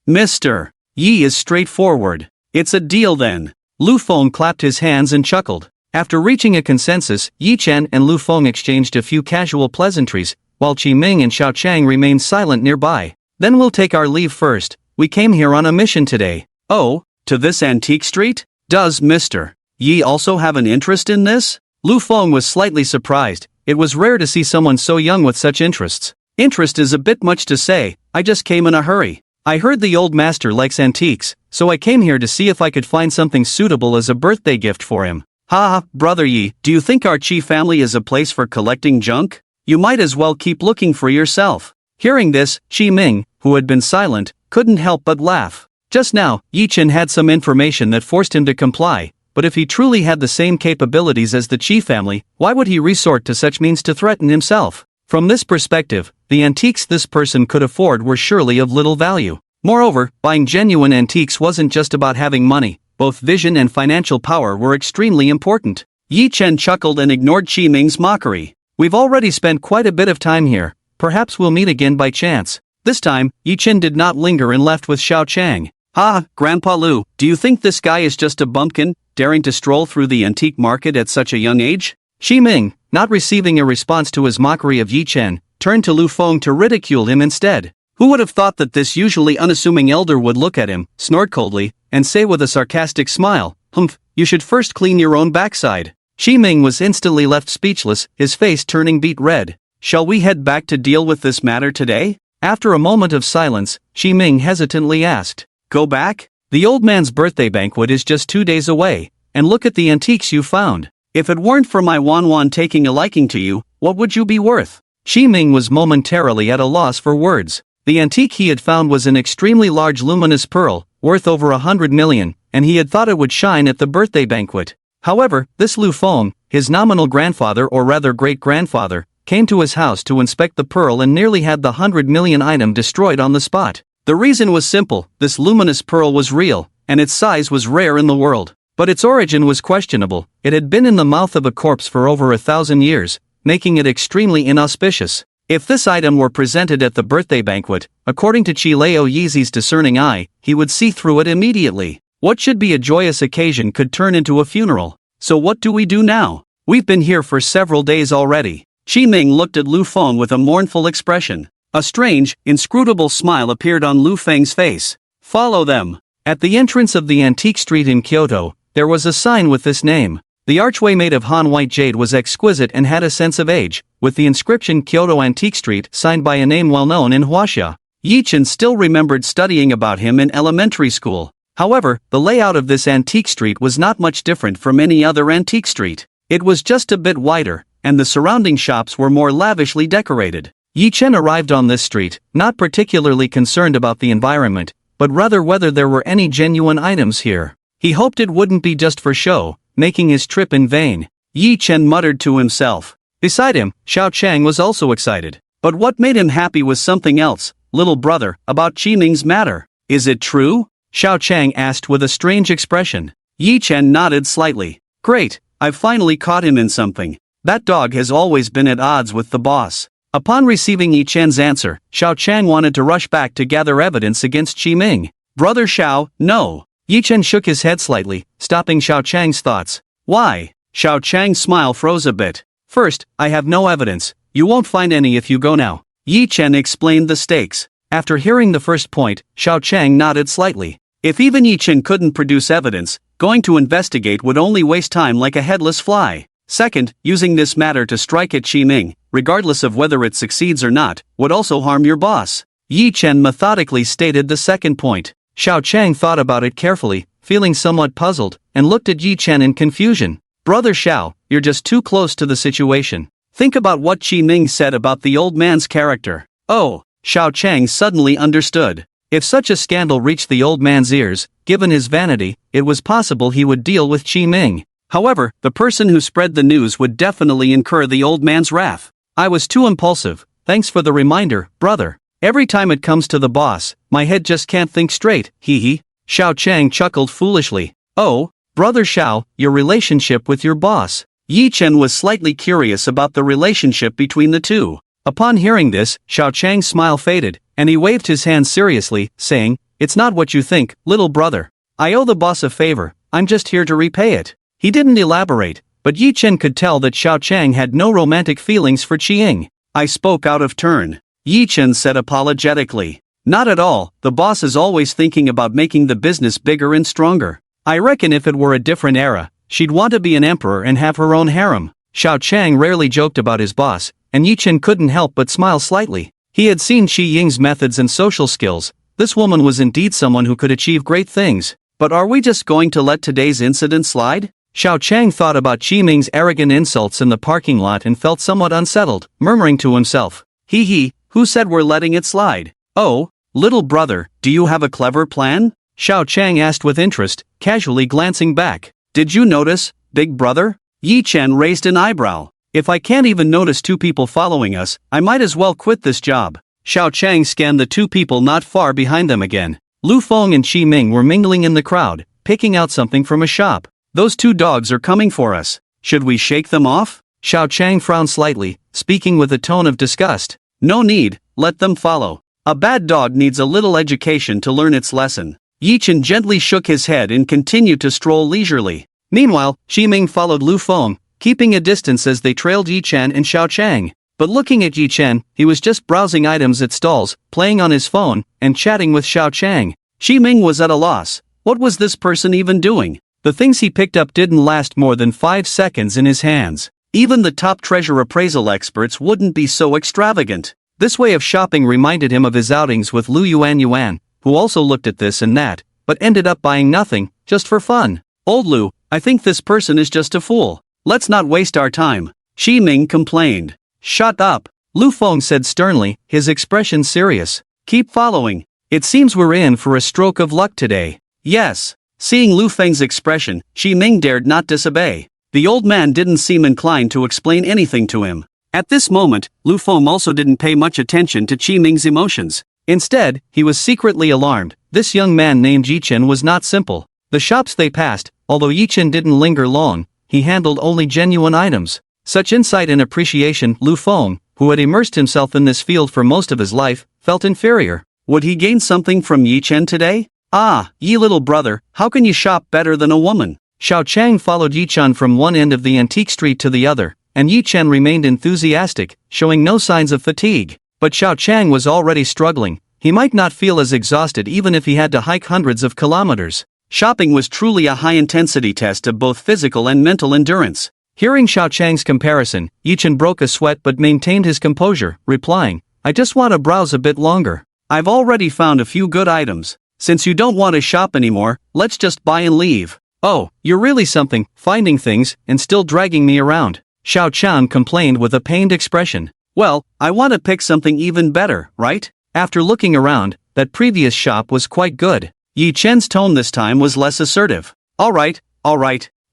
Mr. Yi is straightforward. It's a deal then. Lu Feng clapped his hands and chuckled. After reaching a consensus, Yi Chen and Lu Feng exchanged a few casual pleasantries, while Qi Ming and Xiao Chang remained silent nearby. Then we'll take our leave first. We came here on a mission today. Oh, to this antique street? Does Mr. Yi also have an interest in this? Lu Feng was slightly surprised. It was rare to see someone so young with such interests. Interest is a bit much to say. I just came in a hurry. I heard the old master likes antiques, so I came here to see if I could find something suitable as a birthday gift for him. Ha, brother Yi, do you think our Qi family is a place for collecting junk? You might as well keep looking for yourself. Hearing this, Qi Ming, who had been silent, couldn't help but laugh. Just now, Yi Chen had some information that forced him to comply, but if he truly had the same capabilities as the Qi family, why would he resort to such means to threaten himself? From this perspective, the antiques this person could afford were surely of little value. Moreover, buying genuine antiques wasn't just about having money. Both vision and financial power were extremely important. Yi Chen chuckled and ignored Qi Ming's mockery. We've already spent quite a bit of time here. Perhaps we'll meet again by chance. This time, Yi Chen did not linger and left with Xiao Chang. "Ah, Grandpa Lu, do you think this guy is just a bumpkin, daring to stroll through the antique market at such a young age?" Xi Ming, not receiving a response to his mockery of Yi Chen, turned to Lu Feng to ridicule him instead. Who would have thought that this usually unassuming elder would look at him, snort coldly, and say with a sarcastic smile, "Humph, you should first clean your own backside." Xi Ming was instantly left speechless, his face turning beet red. "Shall we head back to deal with this matter today?" After a moment of silence, Xi Ming hesitantly asked. "Go back? The old man's birthday banquet is just 2 days away, and look at the antiques you found. If it weren't for my Wan taking a liking to you, what would you be worth?" Xi Ming was momentarily at a loss for words. The antique he had found was an extremely large luminous pearl, worth over 100 million, and he had thought it would shine at the birthday banquet. However, this Lu Feng, his nominal grandfather or rather great-grandfather, came to his house to inspect the pearl and nearly had the 100 million item destroyed on the spot. The reason was simple: this luminous pearl was real, and its size was rare in the world. But its origin was questionable. It had been in the mouth of a corpse for over 1,000 years, making it extremely inauspicious. If this item were presented at the birthday banquet, according to Chi Leo Yeezy's discerning eye, he would see through it immediately. What should be a joyous occasion could turn into a funeral. So what do we do now? We've been here for several days already. Qi Ming looked at Lu Feng with a mournful expression. A strange, inscrutable smile appeared on Lu Feng's face. "Follow them." At the entrance of the antique street in Kyoto, there was a sign with this name. The archway made of Han white jade was exquisite and had a sense of age, with the inscription Kyoto Antique Street signed by a name well known in Huaxia. Yi Chen still remembered studying about him in elementary school. However, the layout of this antique street was not much different from any other antique street. It was just a bit wider, and the surrounding shops were more lavishly decorated. Yi Chen arrived on this street, not particularly concerned about the environment, but rather whether there were any genuine items here. He hoped it wouldn't be just for show, making his trip in vain. Yi Chen muttered to himself. Beside him, Xiao Chang was also excited. But what made him happy was something else. "Little brother, about Qi Ming's matter. Is it true?" Xiao Chang asked with a strange expression. Yi Chen nodded slightly. "Great, I've finally caught him in something. That dog has always been at odds with the boss." Upon receiving Yi Chen's answer, Xiao Chang wanted to rush back to gather evidence against Qi Ming. "Brother Xiao, no." Yi Chen shook his head slightly, stopping Xiao Chang's thoughts. "Why?" Xiao Chang's smile froze a bit. "First, I have no evidence. You won't find any if you go now." Yi Chen explained the stakes. After hearing the first point, Xiao Chang nodded slightly. If even Yi Chen couldn't produce evidence, going to investigate would only waste time like a headless fly. Second, using this matter to strike at Qi Ming, regardless of whether it succeeds or not, would also harm your boss. Yi Chen methodically stated the second point. Xiao Chang thought about it carefully, feeling somewhat puzzled, and looked at Yi Chen in confusion. "Brother Xiao, you're just too close to the situation. Think about what Qi Ming said about the old man's character." Oh, Xiao Chang suddenly understood. If such a scandal reached the old man's ears, given his vanity, it was possible he would deal with Qi Ming. However, the person who spread the news would definitely incur the old man's wrath. "I was too impulsive. Thanks for the reminder, brother. Every time it comes to the boss, my head just can't think straight, hee hee." Xiao Chang chuckled foolishly. "Oh, brother Xiao, your relationship with your boss." Yi Chen was slightly curious about the relationship between the two. Upon hearing this, Xiao Chang's smile faded, and he waved his hand seriously, saying, "It's not what you think, little brother. I owe the boss a favor, I'm just here to repay it." He didn't elaborate, but Yi Chen could tell that Xiao Chang had no romantic feelings for Qi. "I spoke out of turn," Yi Chen said apologetically. "Not at all, the boss is always thinking about making the business bigger and stronger. I reckon if it were a different era, she'd want to be an emperor and have her own harem." Xiao Chang rarely joked about his boss, and Yi Chen couldn't help but smile slightly. He had seen Qi Ying's methods and social skills. This woman was indeed someone who could achieve great things. But are we just going to let today's incident slide? Xiao Chang thought about Qi Ming's arrogant insults in the parking lot and felt somewhat unsettled, murmuring to himself, "Hee hee, who said we're letting it slide?" "Oh, little brother, do you have a clever plan?" Xiao Chang asked with interest, casually glancing back. "Did you notice, big brother?" Yi Chen raised an eyebrow. "If I can't even notice two people following us, I might as well quit this job." Xiao Chang scanned the two people not far behind them again. Lu Feng and Qi Ming were mingling in the crowd, picking out something from a shop. "Those two dogs are coming for us. Should we shake them off?" Xiao Chang frowned slightly, speaking with a tone of disgust. "No need, let them follow. A bad dog needs a little education to learn its lesson. Yi Chen gently shook his head and continued to stroll leisurely. Meanwhile, Xi Ming followed Lu Feng, keeping a distance as they trailed Yi Chen and Xiao Chang. But looking at Yi Chen, he was just browsing items at stalls, playing on his phone, and chatting with Xiao Chang. Xi Ming was at a loss. What was this person even doing? The things he picked up didn't last more than 5 seconds in his hands. Even the top treasure appraisal experts wouldn't be so extravagant. This way of shopping reminded him of his outings with Lu Yuan, who also looked at this and that, but ended up buying nothing, just for fun. Old Lu, I think this person is just a fool. Let's not waste our time. Xi Ming complained. Shut up, Lu Feng said sternly, his expression serious. Keep following. It seems we're in for a stroke of luck today. Yes. Seeing Lu Feng's expression, Xi Ming dared not disobey. The old man didn't seem inclined to explain anything to him. At this moment, Lu Feng also didn't pay much attention to Xi Ming's emotions. Instead, he was secretly alarmed. This young man named Yi Chen was not simple. The shops they passed, although Yi Chen didn't linger long, he handled only genuine items. Such insight and appreciation, Lu Feng, who had immersed himself in this field for most of his life, felt inferior. Would he gain something from Yi Chen today? Ah, Yi little brother, how can you shop better than a woman? Xiao Chang followed Yi Chen from one end of the antique street to the other, and Yi Chen remained enthusiastic, showing no signs of fatigue. But Xiao Chang was already struggling. He might not feel as exhausted even if he had to hike hundreds of kilometers. Shopping was truly a high-intensity test of both physical and mental endurance. Hearing Xiao Chang's comparison, Yi Chen broke a sweat but maintained his composure, replying, I just want to browse a bit longer. I've already found a few good items. Since you don't want to shop anymore, let's just buy and leave. Oh, you're really something, finding things, and still dragging me around. Xiao Chang complained with a pained expression. Well, I want to pick something even better, right? After looking around, that previous shop was quite good. Yi Chen's tone this time was less assertive. Alright,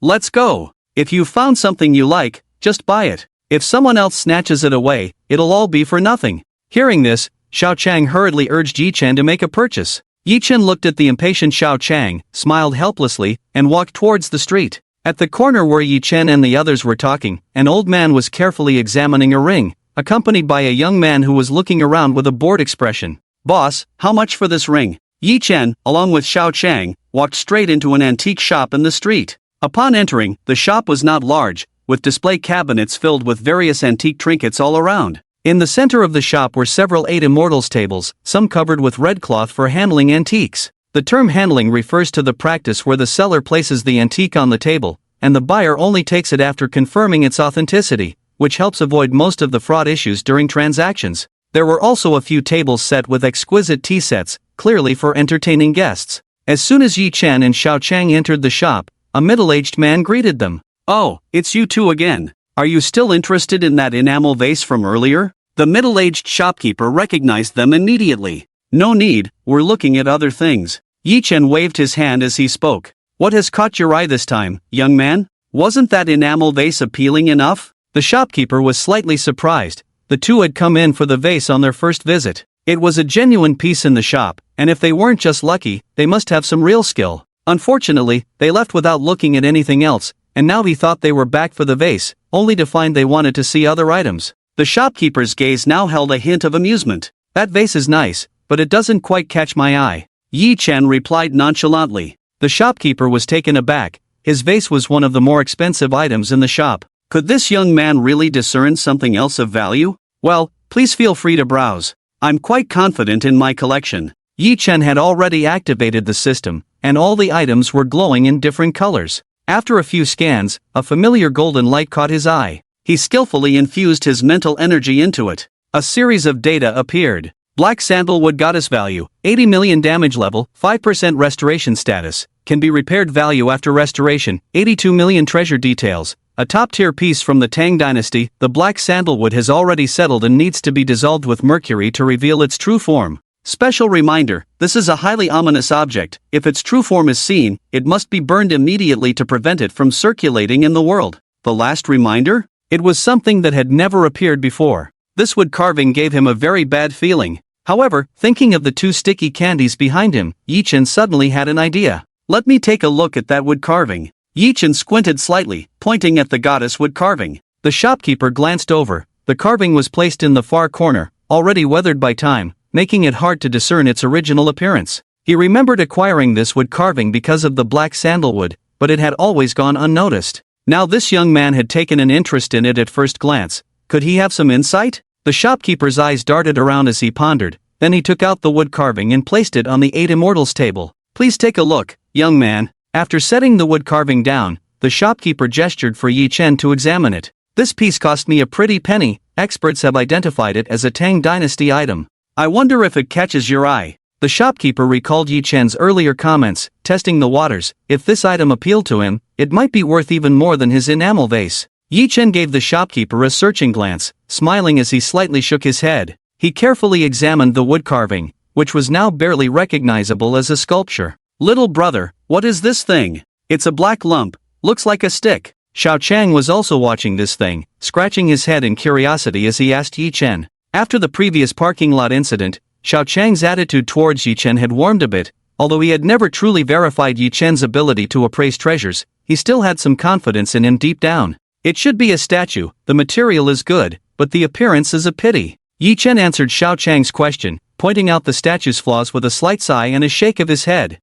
let's go. If you've found something you like, just buy it. If someone else snatches it away, it'll all be for nothing. Hearing this, Xiao Chang hurriedly urged Yi Chen to make a purchase. Yi Chen looked at the impatient Xiao Chang, smiled helplessly, and walked towards the street. At the corner where Yi Chen and the others were talking, an old man was carefully examining a ring, accompanied by a young man who was looking around with a bored expression. Boss, how much for this ring? Yi Chen, along with Xiao Chang, walked straight into an antique shop in the street. Upon entering, the shop was not large, with display cabinets filled with various antique trinkets all around. In the center of the shop were several 8 immortals tables, some covered with red cloth for handling antiques. The term handling refers to the practice where the seller places the antique on the table, and the buyer only takes it after confirming its authenticity, which helps avoid most of the fraud issues during transactions. There were also a few tables set with exquisite tea sets, clearly for entertaining guests. As soon as Yi Chen and Xiao Chang entered the shop, a middle-aged man greeted them. Oh, it's you two again. Are you still interested in that enamel vase from earlier? The middle-aged shopkeeper recognized them immediately. No need, we're looking at other things. Yi Chen waved his hand as he spoke. What has caught your eye this time, young man? Wasn't that enamel vase appealing enough? The shopkeeper was slightly surprised. The two had come in for the vase on their first visit. It was a genuine piece in the shop, and if they weren't just lucky, they must have some real skill. Unfortunately, they left without looking at anything else, and now he thought they were back for the vase, only to find they wanted to see other items. The shopkeeper's gaze now held a hint of amusement. That vase is nice, but it doesn't quite catch my eye. Yi Chen replied nonchalantly. The shopkeeper was taken aback. His vase was one of the more expensive items in the shop. Could this young man really discern something else of value? Well, please feel free to browse. I'm quite confident in my collection. Yi Chen had already activated the system, and all the items were glowing in different colors. After a few scans, a familiar golden light caught his eye. He skillfully infused his mental energy into it. A series of data appeared. Black sandalwood goddess value, 80 million damage level, 5% restoration status, can be repaired value after restoration, 82 million treasure details. A top-tier piece from the Tang dynasty, the black sandalwood has already settled and needs to be dissolved with mercury to reveal its true form. Special reminder, this is a highly ominous object. If its true form is seen, it must be burned immediately to prevent it from circulating in the world. The last reminder? It was something that had never appeared before. This wood carving gave him a very bad feeling. However, thinking of the 2 sticky candies behind him, Yi Chen suddenly had an idea. Let me take a look at that wood carving. Yi Chen squinted slightly, pointing at the goddess wood carving. The shopkeeper glanced over. The carving was placed in the far corner, already weathered by time, making it hard to discern its original appearance. He remembered acquiring this wood carving because of the black sandalwood, but it had always gone unnoticed. Now this young man had taken an interest in it at first glance. Could he have some insight? The shopkeeper's eyes darted around as he pondered, then he took out the wood carving and placed it on the 8 Immortals table. Please take a look, young man. After setting the wood carving down, the shopkeeper gestured for Yi Chen to examine it. This piece cost me a pretty penny. Experts have identified it as a Tang Dynasty item. I wonder if it catches your eye. The shopkeeper recalled Yi Chen's earlier comments, testing the waters. If this item appealed to him, it might be worth even more than his enamel vase. Yi Chen gave the shopkeeper a searching glance, smiling as he slightly shook his head. He carefully examined the wood carving, which was now barely recognizable as a sculpture. Little brother, what is this thing? It's a black lump, looks like a stick. Xiao Chang was also watching this thing, scratching his head in curiosity as he asked Yi Chen. After the previous parking lot incident, Xiao Chang's attitude towards Yi Chen had warmed a bit. Although he had never truly verified Yi Chen's ability to appraise treasures, he still had some confidence in him deep down. It should be a statue, the material is good, but the appearance is a pity. Yi Chen answered Xiao Chang's question, pointing out the statue's flaws with a slight sigh and a shake of his head.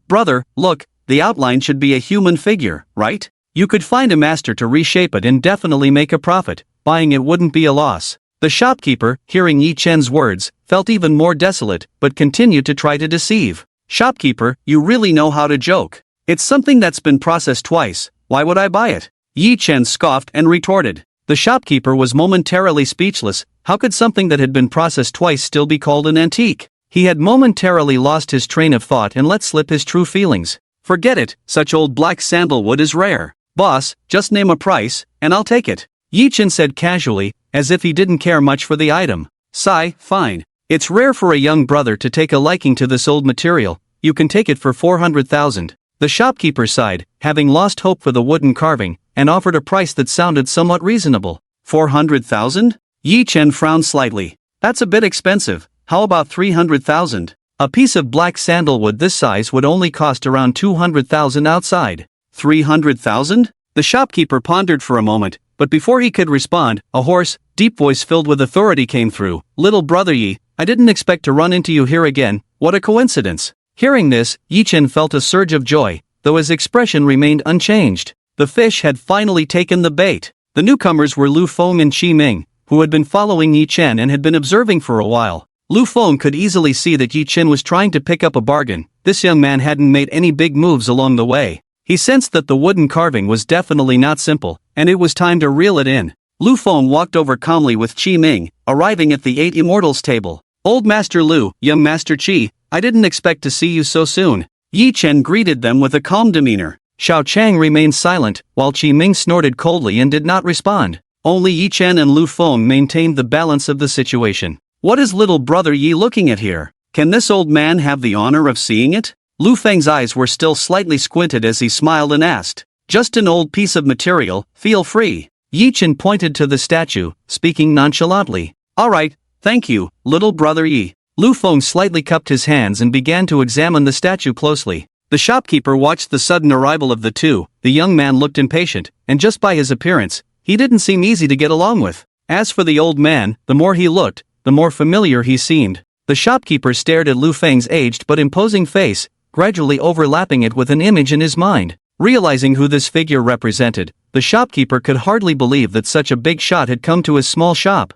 Brother, look, the outline should be a human figure, right? You could find a master to reshape it and definitely make a profit. Buying it wouldn't be a loss. The shopkeeper, hearing Yi Chen's words, felt even more desolate, but continued to try to deceive. Shopkeeper, you really know how to joke. It's something that's been processed twice, why would I buy it? Yi Chen scoffed and retorted. The shopkeeper was momentarily speechless. How could something that had been processed twice still be called an antique? He had momentarily lost his train of thought and let slip his true feelings. Forget it, such old black sandalwood is rare. Boss, just name a price, and I'll take it. Yi Chen said casually, as if he didn't care much for the item. Sigh, fine. It's rare for a young brother to take a liking to this old material. You can take it for 400,000. The shopkeeper sighed, having lost hope for the wooden carving, and offered a price that sounded somewhat reasonable. 400,000? Yi Chen frowned slightly. That's a bit expensive. How about 300,000? A piece of black sandalwood this size would only cost around 200,000 outside. 300,000? The shopkeeper pondered for a moment, but before he could respond, a hoarse, deep voice filled with authority came through. Little brother Yi, I didn't expect to run into you here again, what a coincidence. Hearing this, Yi Chen felt a surge of joy, though his expression remained unchanged. The fish had finally taken the bait. The newcomers were Lu Feng and Qi Ming, who had been following Yi Chen and had been observing for a while. Lu Feng could easily see that Yi Chen was trying to pick up a bargain. This young man hadn't made any big moves along the way. He sensed that the wooden carving was definitely not simple, and it was time to reel it in. Lu Feng walked over calmly with Qi Ming, arriving at the 8 Immortals table. Old Master Lu, young Master Qi, I didn't expect to see you so soon. Yi Chen greeted them with a calm demeanor. Xiao Chang remained silent, while Qi Ming snorted coldly and did not respond. Only Yi Chen and Lu Feng maintained the balance of the situation. What is little brother Yi looking at here? Can this old man have the honor of seeing it? Lu Feng's eyes were still slightly squinted as he smiled and asked. Just an old piece of material, feel free. Yi Chen pointed to the statue, speaking nonchalantly. Alright, thank you, little brother Yi. Lu Feng slightly cupped his hands and began to examine the statue closely. The shopkeeper watched the sudden arrival of the two. The young man looked impatient, and just by his appearance, he didn't seem easy to get along with. As for the old man, the more he looked, the more familiar he seemed. The shopkeeper stared at Lu Feng's aged but imposing face, gradually overlapping it with an image in his mind. Realizing who this figure represented, the shopkeeper could hardly believe that such a big shot had come to his small shop.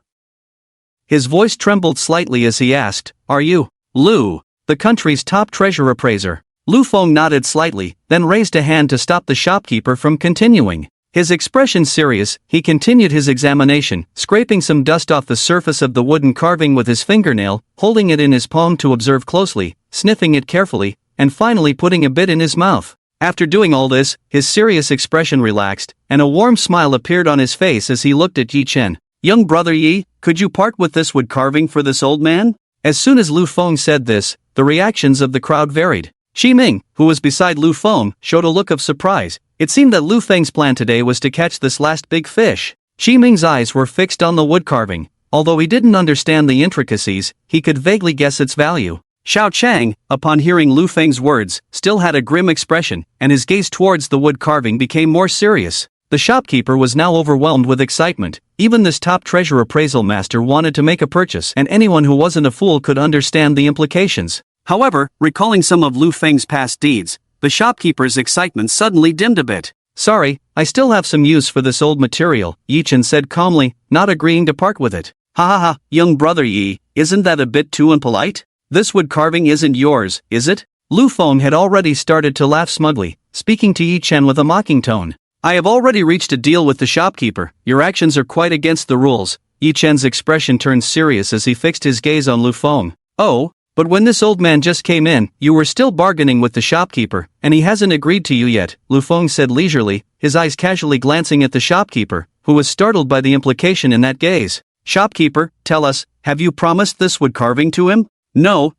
His voice trembled slightly as he asked, Are you, Lu, the country's top treasure appraiser? Lu Feng nodded slightly, then raised a hand to stop the shopkeeper from continuing. His expression serious, he continued his examination, scraping some dust off the surface of the wooden carving with his fingernail, holding it in his palm to observe closely, sniffing it carefully, and finally putting a bit in his mouth. After doing all this, his serious expression relaxed, and a warm smile appeared on his face as he looked at Yi Chen. Young brother Yi, could you part with this wood carving for this old man? As soon as Lu Feng said this, the reactions of the crowd varied. Qi Ming, who was beside Lu Feng, showed a look of surprise. It seemed that Lu Feng's plan today was to catch this last big fish. Qi Ming's eyes were fixed on the wood carving. Although he didn't understand the intricacies, he could vaguely guess its value. Xiao Chang, upon hearing Lu Feng's words, still had a grim expression, and his gaze towards the wood carving became more serious. The shopkeeper was now overwhelmed with excitement. Even this top treasure appraisal master wanted to make a purchase, and anyone who wasn't a fool could understand the implications. However, recalling some of Lu Feng's past deeds, the shopkeeper's excitement suddenly dimmed a bit. "Sorry, I still have some use for this old material," Yi Chen said calmly, not agreeing to part with it. "Ha ha ha, young brother Yi, isn't that a bit too impolite? This wood carving isn't yours, is it?" Lu Feng had already started to laugh smugly, speaking to Yi Chen with a mocking tone. "I have already reached a deal with the shopkeeper. Your actions are quite against the rules." Yi Chen's expression turned serious as he fixed his gaze on Lu Feng. "Oh, but when this old man just came in, you were still bargaining with the shopkeeper, and he hasn't agreed to you yet," Lu Feng said leisurely, his eyes casually glancing at the shopkeeper, who was startled by the implication in that gaze. "Shopkeeper, tell us, have you promised this wood carving to him?" No.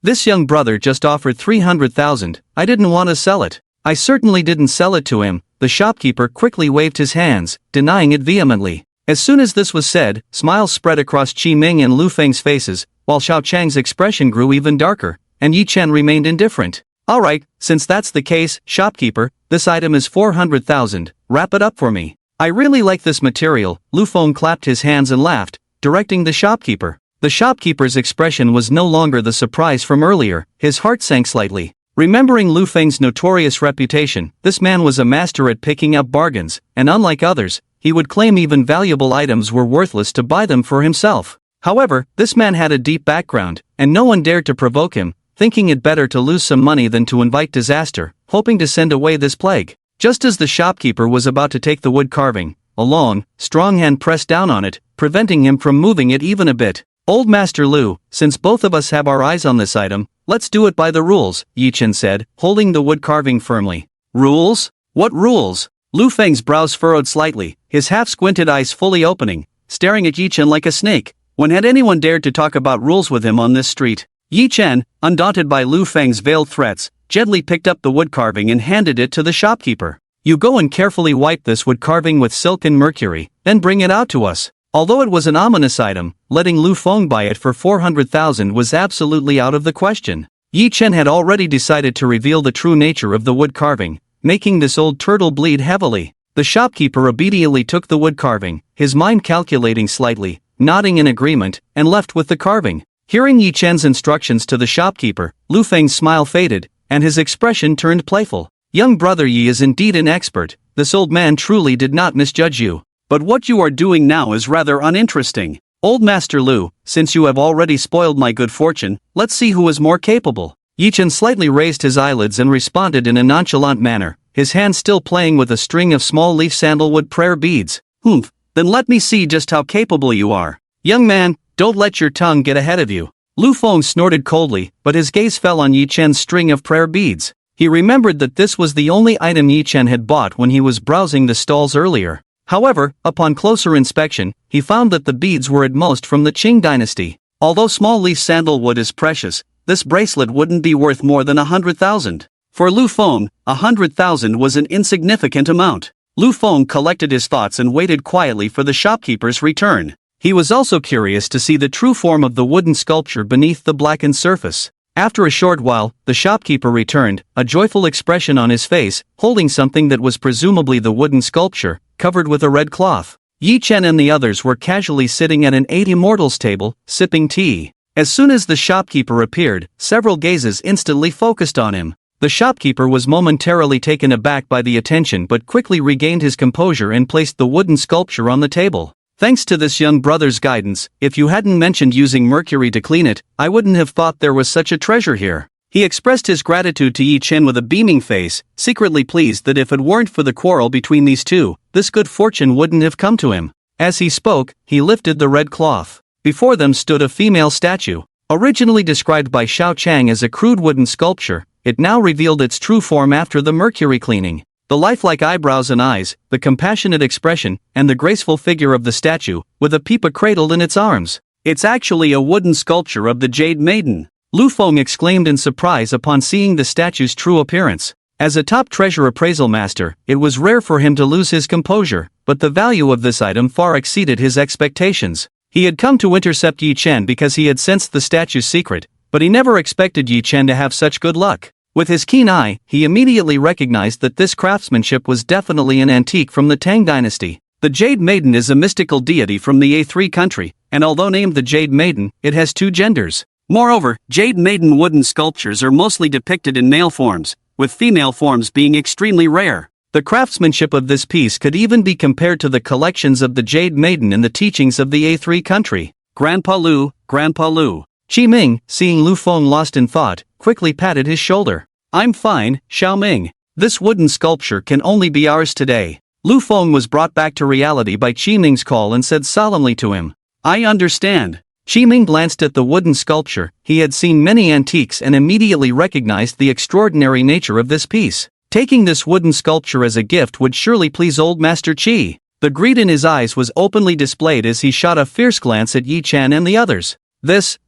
This young brother just offered 300,000, I didn't want to sell it." "I certainly didn't sell it to him," the shopkeeper quickly waved his hands, denying it vehemently. As soon as this was said, smiles spread across Qi Ming and Lu Feng's faces, while Xiao Chang's expression grew even darker, and Yi Chen remained indifferent. "Alright, since that's the case, shopkeeper, this item is 400,000, wrap it up for me. I really like this material." Lu Feng clapped his hands and laughed, directing the shopkeeper. The shopkeeper's expression was no longer the surprise from earlier, his heart sank slightly. Remembering Lu Feng's notorious reputation, this man was a master at picking up bargains, and unlike others, he would claim even valuable items were worthless to buy them for himself. However, this man had a deep background, and no one dared to provoke him, thinking it better to lose some money than to invite disaster, hoping to send away this plague. Just as the shopkeeper was about to take the wood carving, a long, strong hand pressed down on it, preventing him from moving it even a bit. "Old Master Lu, since both of us have our eyes on this item, let's do it by the rules," Yi Chen said, holding the wood carving firmly. "Rules? What rules?" Lu Feng's brows furrowed slightly, his half-squinted eyes fully opening, staring at Yi Chen like a snake. When had anyone dared to talk about rules with him on this street? Yi Chen, undaunted by Lu Feng's veiled threats, gently picked up the wood carving and handed it to the shopkeeper. "You go and carefully wipe this wood carving with silk and mercury, then bring it out to us." Although it was an ominous item, letting Lu Feng buy it for 400,000 was absolutely out of the question. Yi Chen had already decided to reveal the true nature of the wood carving, making this old turtle bleed heavily. The shopkeeper obediently took the wood carving, his mind calculating slightly, nodding in agreement, and left with the carving. Hearing Yi Chen's instructions to the shopkeeper, Lu Feng's smile faded, and his expression turned playful. "Young brother Yi is indeed an expert, this old man truly did not misjudge you. But what you are doing now is rather uninteresting. Old Master Lu, since you have already spoiled my good fortune, let's see who is more capable." Yi Chen slightly raised his eyelids and responded in a nonchalant manner, his hand still playing with a string of small-leaf sandalwood prayer beads. "Humph, then let me see just how capable you are. Young man, don't let your tongue get ahead of you." Lu Feng snorted coldly, but his gaze fell on Yi Chen's string of prayer beads. He remembered that this was the only item Yi Chen had bought when he was browsing the stalls earlier. However, upon closer inspection, he found that the beads were at most from the Qing dynasty. Although small-leaf sandalwood is precious, this bracelet wouldn't be worth more than 100,000. For Lu Feng, 100,000 was an insignificant amount. Lu Feng collected his thoughts and waited quietly for the shopkeeper's return. He was also curious to see the true form of the wooden sculpture beneath the blackened surface. After a short while, the shopkeeper returned, a joyful expression on his face, holding something that was presumably the wooden sculpture, covered with a red cloth. Yi Chen and the others were casually sitting at an 8 immortals table, sipping tea. As soon as the shopkeeper appeared, several gazes instantly focused on him. The shopkeeper was momentarily taken aback by the attention but quickly regained his composure and placed the wooden sculpture on the table. "Thanks to this young brother's guidance, if you hadn't mentioned using mercury to clean it, I wouldn't have thought there was such a treasure here." He expressed his gratitude to Yi Chen with a beaming face, secretly pleased that if it weren't for the quarrel between these two, this good fortune wouldn't have come to him. As he spoke, he lifted the red cloth. Before them stood a female statue. Originally described by Xiao Chang as a crude wooden sculpture, it now revealed its true form after the mercury cleaning. The lifelike eyebrows and eyes, the compassionate expression, and the graceful figure of the statue, with a peepa cradled in its arms. "It's actually a wooden sculpture of the Jade Maiden," Lu Feng exclaimed in surprise upon seeing the statue's true appearance. As a top treasure appraisal master, it was rare for him to lose his composure, but the value of this item far exceeded his expectations. He had come to intercept Yi Chen because he had sensed the statue's secret, but he never expected Yi Chen to have such good luck. With his keen eye, he immediately recognized that this craftsmanship was definitely an antique from the Tang dynasty. The Jade Maiden is a mystical deity from the A3 country, and although named the Jade Maiden, it has two genders. Moreover, Jade Maiden wooden sculptures are mostly depicted in male forms, with female forms being extremely rare. The craftsmanship of this piece could even be compared to the collections of the Jade Maiden in the teachings of the A3 country. Grandpa Lu, Grandpa Lu. Qi Ming, seeing Lu Feng lost in thought, quickly patted his shoulder. I'm fine, Xiao Ming. This wooden sculpture can only be ours today. Lu Feng was brought back to reality by Qi Ming's call and said solemnly to him, I understand. Qi Ming glanced at the wooden sculpture. He had seen many antiques and immediately recognized the extraordinary nature of this piece. Taking this wooden sculpture as a gift would surely please old Master Qi. The greed in his eyes was openly displayed as he shot a fierce glance at Yi Chen and the others. This,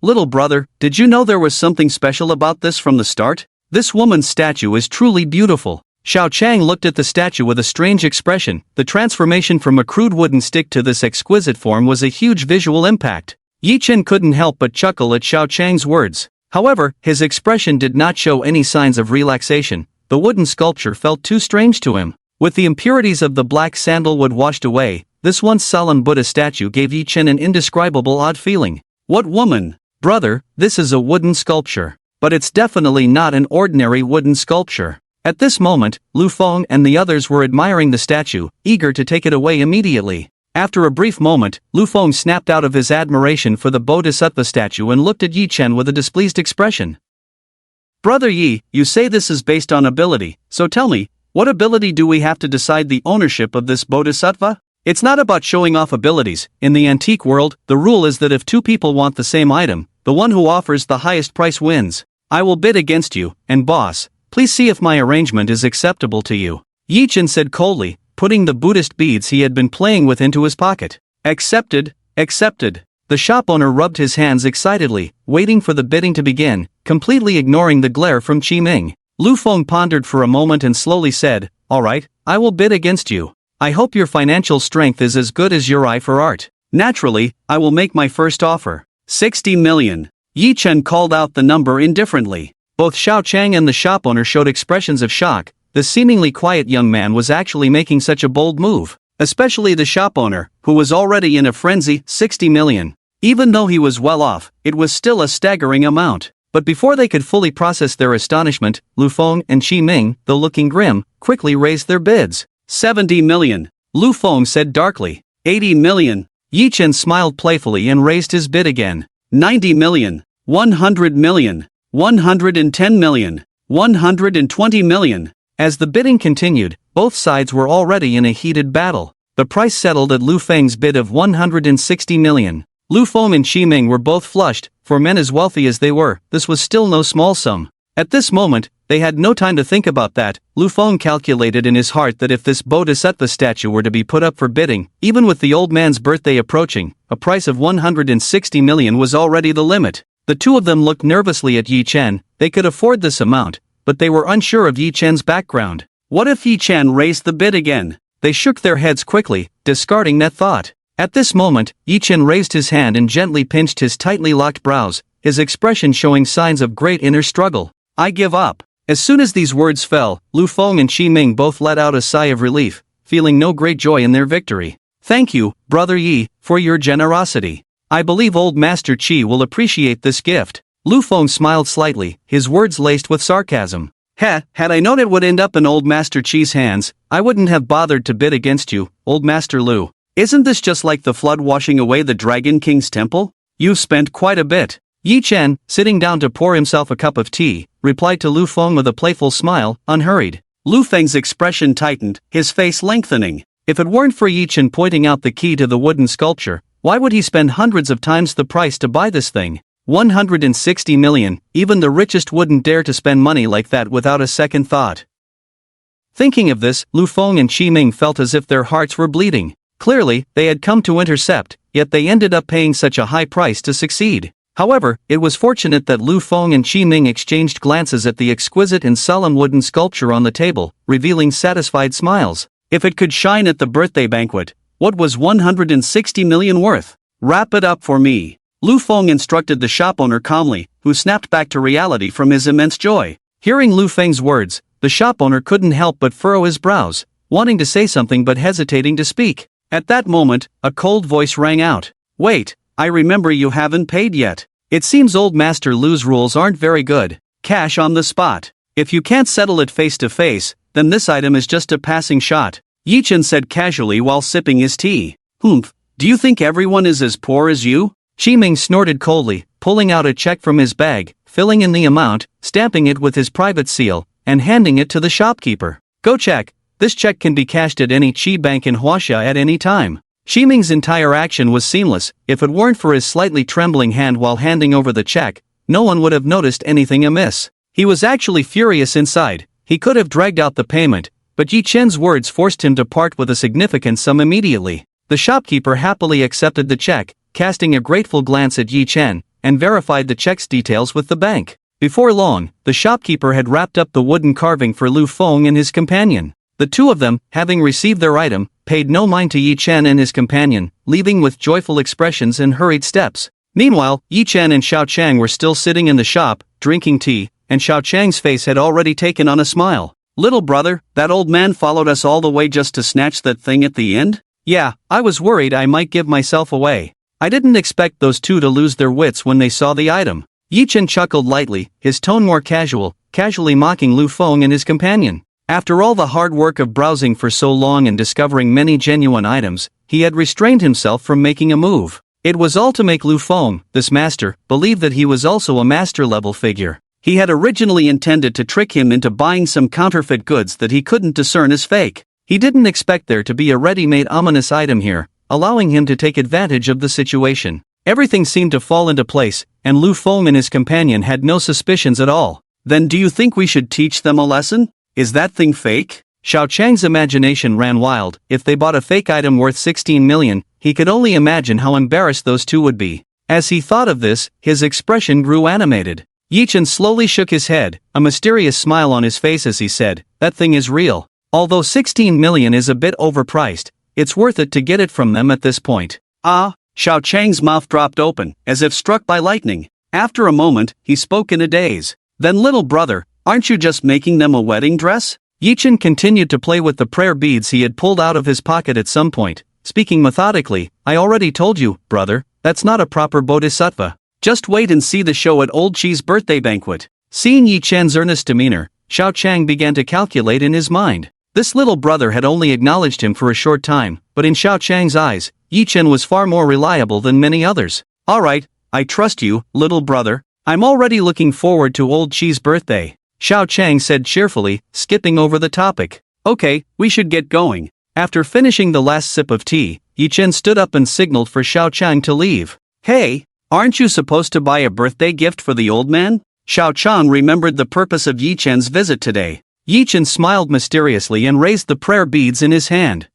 little brother, did you know there was something special about this from the start? This woman's statue is truly beautiful. Xiao Chang looked at the statue with a strange expression. The transformation from a crude wooden stick to this exquisite form was a huge visual impact. Yi Chen couldn't help but chuckle at Xiao Chang's words. However, his expression did not show any signs of relaxation. The wooden sculpture felt too strange to him. With the impurities of the black sandalwood washed away, this once solemn Buddha statue gave Yi Chen an indescribable odd feeling. What woman? Brother, this is a wooden sculpture. But it's definitely not an ordinary wooden sculpture. At this moment, Lu Feng and the others were admiring the statue, eager to take it away immediately. After a brief moment, Lu Feng snapped out of his admiration for the Bodhisattva statue and looked at Yi Chen with a displeased expression. Brother Yi, you say this is based on ability, so tell me, what ability do we have to decide the ownership of this Bodhisattva? It's not about showing off abilities. In the antique world, the rule is that if two people want the same item, the one who offers the highest price wins. I will bid against you, and boss, please see if my arrangement is acceptable to you. Yi Chen said coldly, putting the Buddhist beads he had been playing with into his pocket. Accepted, accepted. The shop owner rubbed his hands excitedly, waiting for the bidding to begin, completely ignoring the glare from Qi Ming. Lu Feng pondered for a moment and slowly said, all right, I will bid against you. I hope your financial strength is as good as your eye for art. Naturally, I will make my first offer. 60 million. Yi Chen called out the number indifferently. Both Xiao Chang and the shop owner showed expressions of shock. The seemingly quiet young man was actually making such a bold move. Especially the shop owner, who was already in a frenzy. 60 million. Even though he was well off, it was still a staggering amount. But before they could fully process their astonishment, Lu Feng and Qi Ming, though looking grim, quickly raised their bids. 70 million. Lu Feng said darkly. 80 million. Yi Chen smiled playfully and raised his bid again. 90 million. 100 million. 110 million. 120 million. As the bidding continued, both sides were already in a heated battle. The price settled at Lu Feng's bid of 160 million. Lu Feng and Qi Ming were both flushed. For men as wealthy as they were, this was still no small sum. At this moment, they had no time to think about that. Lu Feng calculated in his heart that if this Bodhisattva statue were to be put up for bidding, even with the old man's birthday approaching, a price of 160 million was already the limit. The two of them looked nervously at Yi Chen. They could afford this amount, but they were unsure of Yi Chen's background. What if Yi Chen raised the bid again? They shook their heads quickly, discarding that thought. At this moment, Yi Chen raised his hand and gently pinched his tightly locked brows, his expression showing signs of great inner struggle. I give up. As soon as these words fell, Lu Feng and Qi Ming both let out a sigh of relief, feeling no great joy in their victory. Thank you, Brother Yi, for your generosity. I believe old Master Qi will appreciate this gift. Lu Feng smiled slightly, his words laced with sarcasm. Had I known it would end up in old Master Qi's hands, I wouldn't have bothered to bid against you, old Master Lu. Isn't this just like the flood washing away the Dragon King's temple? You've spent quite a bit. Yi Chen, sitting down to pour himself a cup of tea, replied to Lu Feng with a playful smile, unhurried. Lu Feng's expression tightened, his face lengthening. If it weren't for Yi Chen pointing out the key to the wooden sculpture, why would he spend hundreds of times the price to buy this thing? 160 million, even the richest wouldn't dare to spend money like that without a second thought. Thinking of this, Lu Feng and Qi Ming felt as if their hearts were bleeding. Clearly, they had come to intercept, yet they ended up paying such a high price to succeed. However, it was fortunate that Lu Feng and Qi Ming exchanged glances at the exquisite and solemn wooden sculpture on the table, revealing satisfied smiles. If it could shine at the birthday banquet, what was 160 million worth? Wrap it up for me. Lu Feng instructed the shop owner calmly, who snapped back to reality from his immense joy. Hearing Lu Feng's words, the shop owner couldn't help but furrow his brows. wanting to say something but hesitating to speak. At that moment, a cold voice rang out. Wait, I remember you haven't paid yet. It seems old Master Lu's rules aren't very good. Cash on the spot. If you can't settle it face to face, then this item is just a passing shot, Yi-Chen said casually while sipping his tea. Humph, do you think everyone is as poor as you? Chi-Ming snorted coldly, pulling out a check from his bag, filling in the amount, stamping it with his private seal, and handing it to the shopkeeper. Go check. This check can be cashed at any Chi bank in Huaxia at any time. Chi-Ming's entire action was seamless. If it weren't for his slightly trembling hand while handing over the check, no one would have noticed anything amiss. He was actually furious inside. He could have dragged out the payment, but Yi-Chen's words forced him to part with a significant sum immediately. The shopkeeper happily accepted the check, casting a grateful glance at Yi-Chen, and verified the check's details with the bank. Before long, the shopkeeper had wrapped up the wooden carving for Lu Feng and his companion. The two of them, having received their item, paid no mind to Yi-Chen and his companion, leaving with joyful expressions and hurried steps. Meanwhile, Yi-Chen and Xiao Chang were still sitting in the shop, drinking tea, and Xiao Chang's face had already taken on a smile. Little brother, that old man followed us all the way just to snatch that thing at the end? Yeah, I was worried I might give myself away. I didn't expect those two to lose their wits when they saw the item. Yi-Chen chuckled lightly, his tone more casually mocking Lu Feng and his companion. After all the hard work of browsing for so long and discovering many genuine items, he had restrained himself from making a move. It was all to make Lu Feng, this master, believe that he was also a master-level figure. He had originally intended to trick him into buying some counterfeit goods that he couldn't discern as fake. He didn't expect there to be a ready-made ominous item here, allowing him to take advantage of the situation. Everything seemed to fall into place, and Lu Feng and his companion had no suspicions at all. Then do you think we should teach them a lesson? Is that thing fake? Xiao Chang's imagination ran wild. If they bought a fake item worth 16 million, he could only imagine how embarrassed those two would be. As he thought of this, his expression grew animated. Yi-Chen slowly shook his head, a mysterious smile on his face as he said, that thing is real. Although 16 million is a bit overpriced, it's worth it to get it from them at this point. Ah, Xiao Chang's mouth dropped open, as if struck by lightning. After a moment, he spoke in a daze. Then little brother, aren't you just making them a wedding dress? Yi-Chen continued to play with the prayer beads he had pulled out of his pocket at some point, speaking methodically, I already told you, brother, that's not a proper bodhisattva. Just wait and see the show at Old Chi's birthday banquet. Seeing Yi-Chen's earnest demeanor, Xiao Chang began to calculate in his mind. This little brother had only acknowledged him for a short time, but in Xiao Chang's eyes, Yi-Chen was far more reliable than many others. Alright, I trust you, little brother. I'm already looking forward to Old Chi's birthday, Xiao Chang said cheerfully, skipping over the topic. Okay, we should get going. After finishing the last sip of tea, Yi-Chen stood up and signaled for Xiao Chang to leave. Hey, aren't you supposed to buy a birthday gift for the old man? Xiao Chang remembered the purpose of Yi-Chen's visit today. Yi-Chen smiled mysteriously and raised the prayer beads in his hand.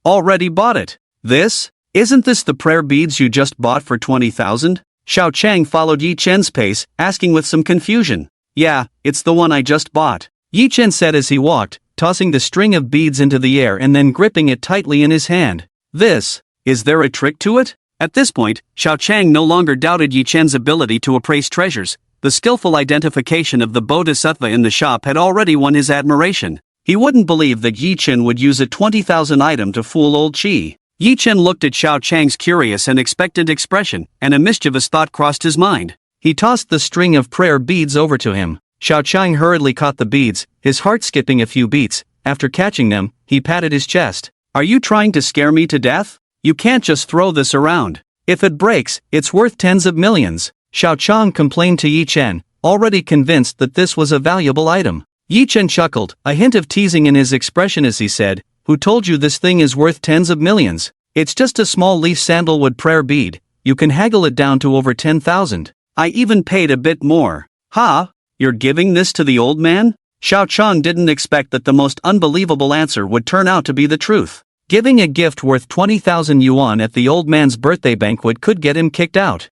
Already bought it. This? Isn't this the prayer beads you just bought for 20,000? Xiao Chang followed Yi-Chen's pace, asking with some confusion. Yeah, it's the one I just bought, Yi-Chen said as he walked, tossing the string of beads into the air and then gripping it tightly in his hand. Is there a trick to it? At this point, Xiao Chang no longer doubted Yi-Chen's ability to appraise treasures. The skillful identification of the bodhisattva in the shop had already won his admiration. He wouldn't believe that Yi-Chen would use a 20,000 item to fool old Chi. Yi-Chen looked at Xiao Chang's curious and expectant expression, and a mischievous thought crossed his mind. He tossed the string of prayer beads over to him. Xiao Chang hurriedly caught the beads, his heart skipping a few beats. After catching them, he patted his chest. Are you trying to scare me to death? You can't just throw this around. If it breaks, it's worth tens of millions. Xiao Chang complained to Yi-Chen, already convinced that this was a valuable item. Yi-Chen chuckled, a hint of teasing in his expression as he said, Who told you this thing is worth tens of millions? It's just a small leaf sandalwood prayer bead. You can haggle it down to over 10,000. I even paid a bit more. Ha? You're giving this to the old man? Xiao Chang didn't expect that the most unbelievable answer would turn out to be the truth. Giving a gift worth 20,000 yuan at the old man's birthday banquet could get him kicked out.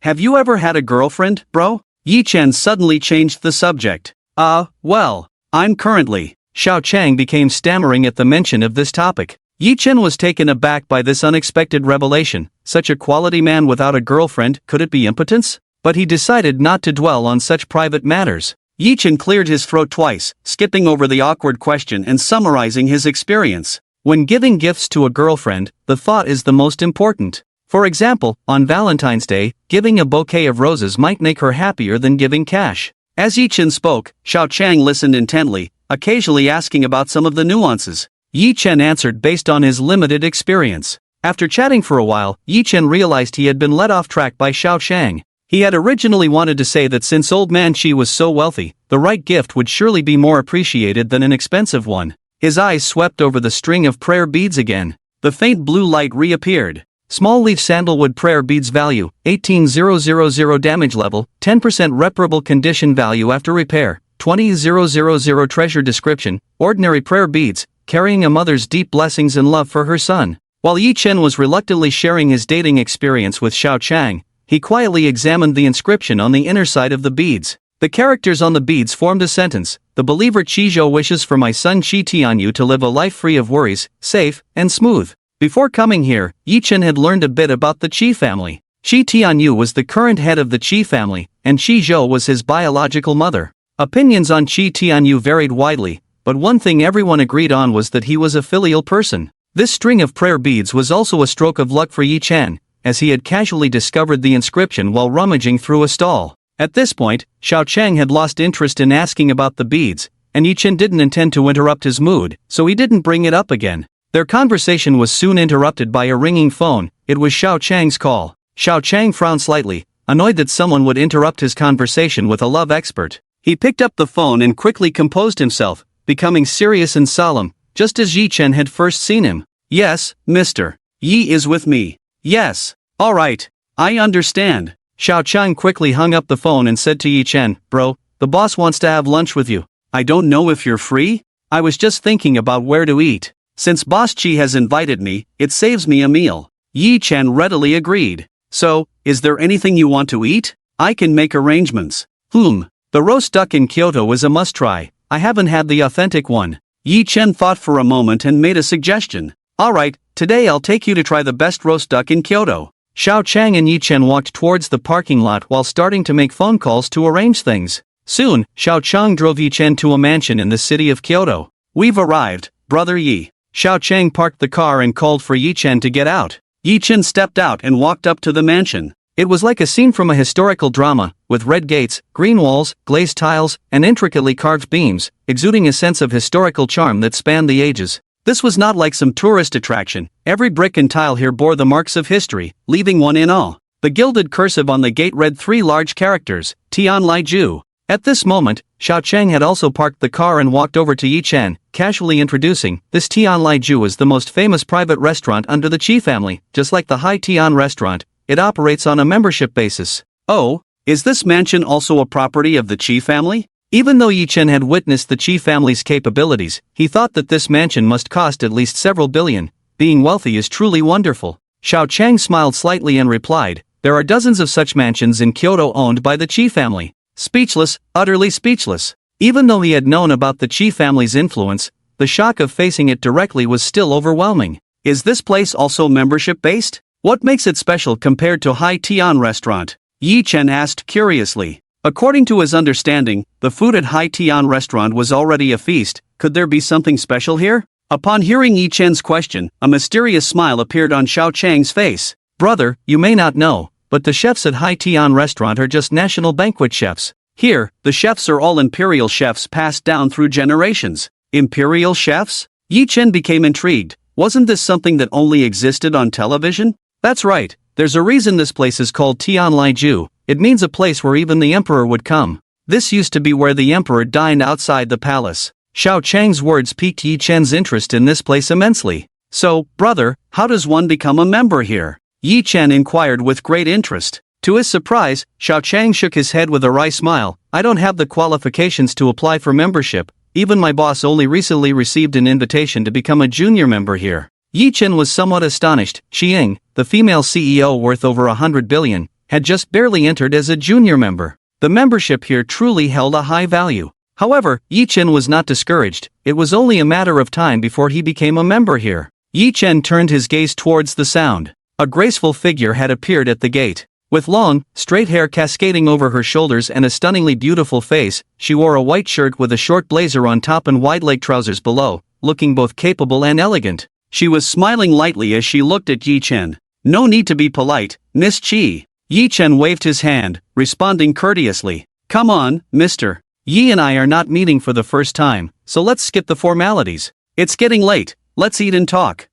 Have you ever had a girlfriend, bro? Yi-Chen suddenly changed the subject. Well, I'm currently. Xiao Chang became stammering at the mention of this topic. Yi-Chen was taken aback by this unexpected revelation. Such a quality man without a girlfriend, could it be impotence? But he decided not to dwell on such private matters. Yi Chen cleared his throat twice, skipping over the awkward question and summarizing his experience. When giving gifts to a girlfriend, the thought is the most important. For example, on Valentine's Day, giving a bouquet of roses might make her happier than giving cash. As Yi Chen spoke, Xiao Chang listened intently, occasionally asking about some of the nuances. Yi Chen answered based on his limited experience. After chatting for a while, Yi Chen realized he had been led off track by Xiao Chang. He had originally wanted to say that since old man Qi was so wealthy, the right gift would surely be more appreciated than an expensive one. His eyes swept over the string of prayer beads again. The faint blue light reappeared. Small leaf sandalwood prayer beads value, 18,000 damage level, 10% reparable condition value after repair, 20,000 treasure description, ordinary prayer beads, carrying a mother's deep blessings and love for her son. While Yi Chen was reluctantly sharing his dating experience with Xiao Chang, he quietly examined the inscription on the inner side of the beads. The characters on the beads formed a sentence: "The believer Qi Zhou wishes for my son Qi Tianyu to live a life free of worries, safe, and smooth." Before coming here, Yi Chen had learned a bit about the Qi family. Qi Tianyu was the current head of the Qi family, and Qi Zhou was his biological mother. Opinions on Qi Tianyu varied widely, but one thing everyone agreed on was that he was a filial person. This string of prayer beads was also a stroke of luck for Yi Chen, as he had casually discovered the inscription while rummaging through a stall. At this point, Xiao Chang had lost interest in asking about the beads, and Yi Chen didn't intend to interrupt his mood, so he didn't bring it up again. Their conversation was soon interrupted by a ringing phone. It was Xiao Chang's call. Xiao Chang frowned slightly, annoyed that someone would interrupt his conversation with a love expert. He picked up the phone and quickly composed himself, becoming serious and solemn, just as Yi Chen had first seen him. "Yes, Mr. Yi is with me." "Yes. All right. I understand." Xiao Chang quickly hung up the phone and said to Yi Chen, "Bro, the boss wants to have lunch with you. I don't know if you're free? I was just thinking about where to eat. Since Boss Qi has invited me, it saves me a meal." Yi Chen readily agreed. "So, is there anything you want to eat? I can make arrangements." The roast duck in Kyoto is a must-try. I haven't had the authentic one." Yi Chen thought for a moment and made a suggestion. "Alright, today I'll take you to try the best roast duck in Kyoto." Xiao Chang and Yi Chen walked towards the parking lot while starting to make phone calls to arrange things. Soon, Xiao Chang drove Yi Chen to a mansion in the city of Kyoto. "We've arrived, Brother Yi." Xiao Chang parked the car and called for Yi Chen to get out. Yi Chen stepped out and walked up to the mansion. It was like a scene from a historical drama, with red gates, green walls, glazed tiles, and intricately carved beams, exuding a sense of historical charm that spanned the ages. This was not like some tourist attraction. Every brick and tile here bore the marks of history, leaving one in awe. The gilded cursive on the gate read three large characters: Tian Lai Ju. At this moment, Xiao Chang had also parked the car and walked over to Yi Chen, casually introducing, "This Tian Lai Ju is the most famous private restaurant under the Qi family. Just like the Hai Tian restaurant, it operates on a membership basis." "Oh, is this mansion also a property of the Qi family?" Even though Yi Chen had witnessed the Qi family's capabilities, he thought that this mansion must cost at least several billion. Being wealthy is truly wonderful. Xiao Chang smiled slightly and replied, "There are dozens of such mansions in Kyoto owned by the Qi family." Speechless, utterly speechless. Even though he had known about the Qi family's influence, the shock of facing it directly was still overwhelming. "Is this place also membership-based? What makes it special compared to Hai Tian restaurant?" Yi Chen asked curiously. According to his understanding, the food at Hai Tian restaurant was already a feast. Could there be something special here? Upon hearing Yi Chen's question, a mysterious smile appeared on Xiao Chang's face. "Brother, you may not know, but the chefs at Hai Tian restaurant are just national banquet chefs. Here, the chefs are all imperial chefs passed down through generations." Imperial chefs? Yi Chen became intrigued. Wasn't this something that only existed on television? "That's right. There's a reason this place is called Tian Lai Ju. It means a place where even the emperor would come. This used to be where the emperor dined outside the palace." Xiao Chang's words piqued Yi Chen's interest in this place immensely. "So, brother, how does one become a member here?" Yi Chen inquired with great interest. To his surprise, Xiao Chang shook his head with a wry smile. "I don't have the qualifications to apply for membership. Even my boss only recently received an invitation to become a junior member here." Yi Chen was somewhat astonished. Xiang, the female CEO worth over 100 billion, had just barely entered as a junior member. The membership here truly held a high value. However, Yi Chen was not discouraged. It was only a matter of time before he became a member here. Yi Chen turned his gaze towards the sound. A graceful figure had appeared at the gate. With long, straight hair cascading over her shoulders and a stunningly beautiful face, she wore a white shirt with a short blazer on top and wide-leg trousers below, looking both capable and elegant. She was smiling lightly as she looked at Yi Chen. "No need to be polite, Miss Chi." Yi Chen waved his hand, responding courteously. "Come on, mister. Yi and I are not meeting for the first time, so let's skip the formalities. It's getting late, let's eat and talk."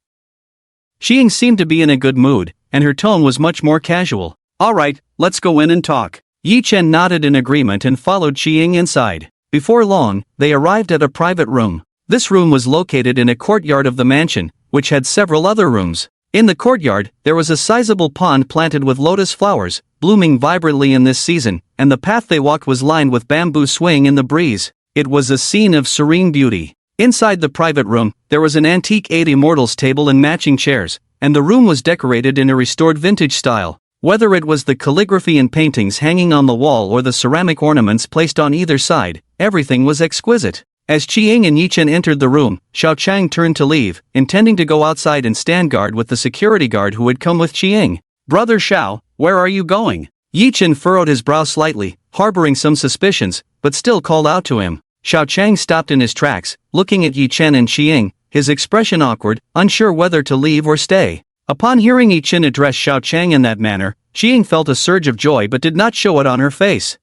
Xiying seemed to be in a good mood, and her tone was much more casual. "Alright, let's go in and talk." Yi Chen nodded in agreement and followed Xiying inside. Before long, they arrived at a private room. This room was located in a courtyard of the mansion, which had several other rooms. In the courtyard, there was a sizable pond planted with lotus flowers, blooming vibrantly in this season, and the path they walked was lined with bamboo swaying in the breeze. It was a scene of serene beauty. Inside the private room, there was an antique 8 immortals table and matching chairs, and the room was decorated in a restored vintage style. Whether it was the calligraphy and paintings hanging on the wall or the ceramic ornaments placed on either side, everything was exquisite. As Xiying and Yi Chen entered the room, Xiao Chang turned to leave, intending to go outside and stand guard with the security guard who had come with Xiying. "Brother Xiao, where are you going?" Yi Chen furrowed his brow slightly, harboring some suspicions, but still called out to him. Xiao Chang stopped in his tracks, looking at Yi Chen and Xiying, his expression awkward, unsure whether to leave or stay. Upon hearing Yi Chen address Xiao Chang in that manner, Xiying felt a surge of joy but did not show it on her face.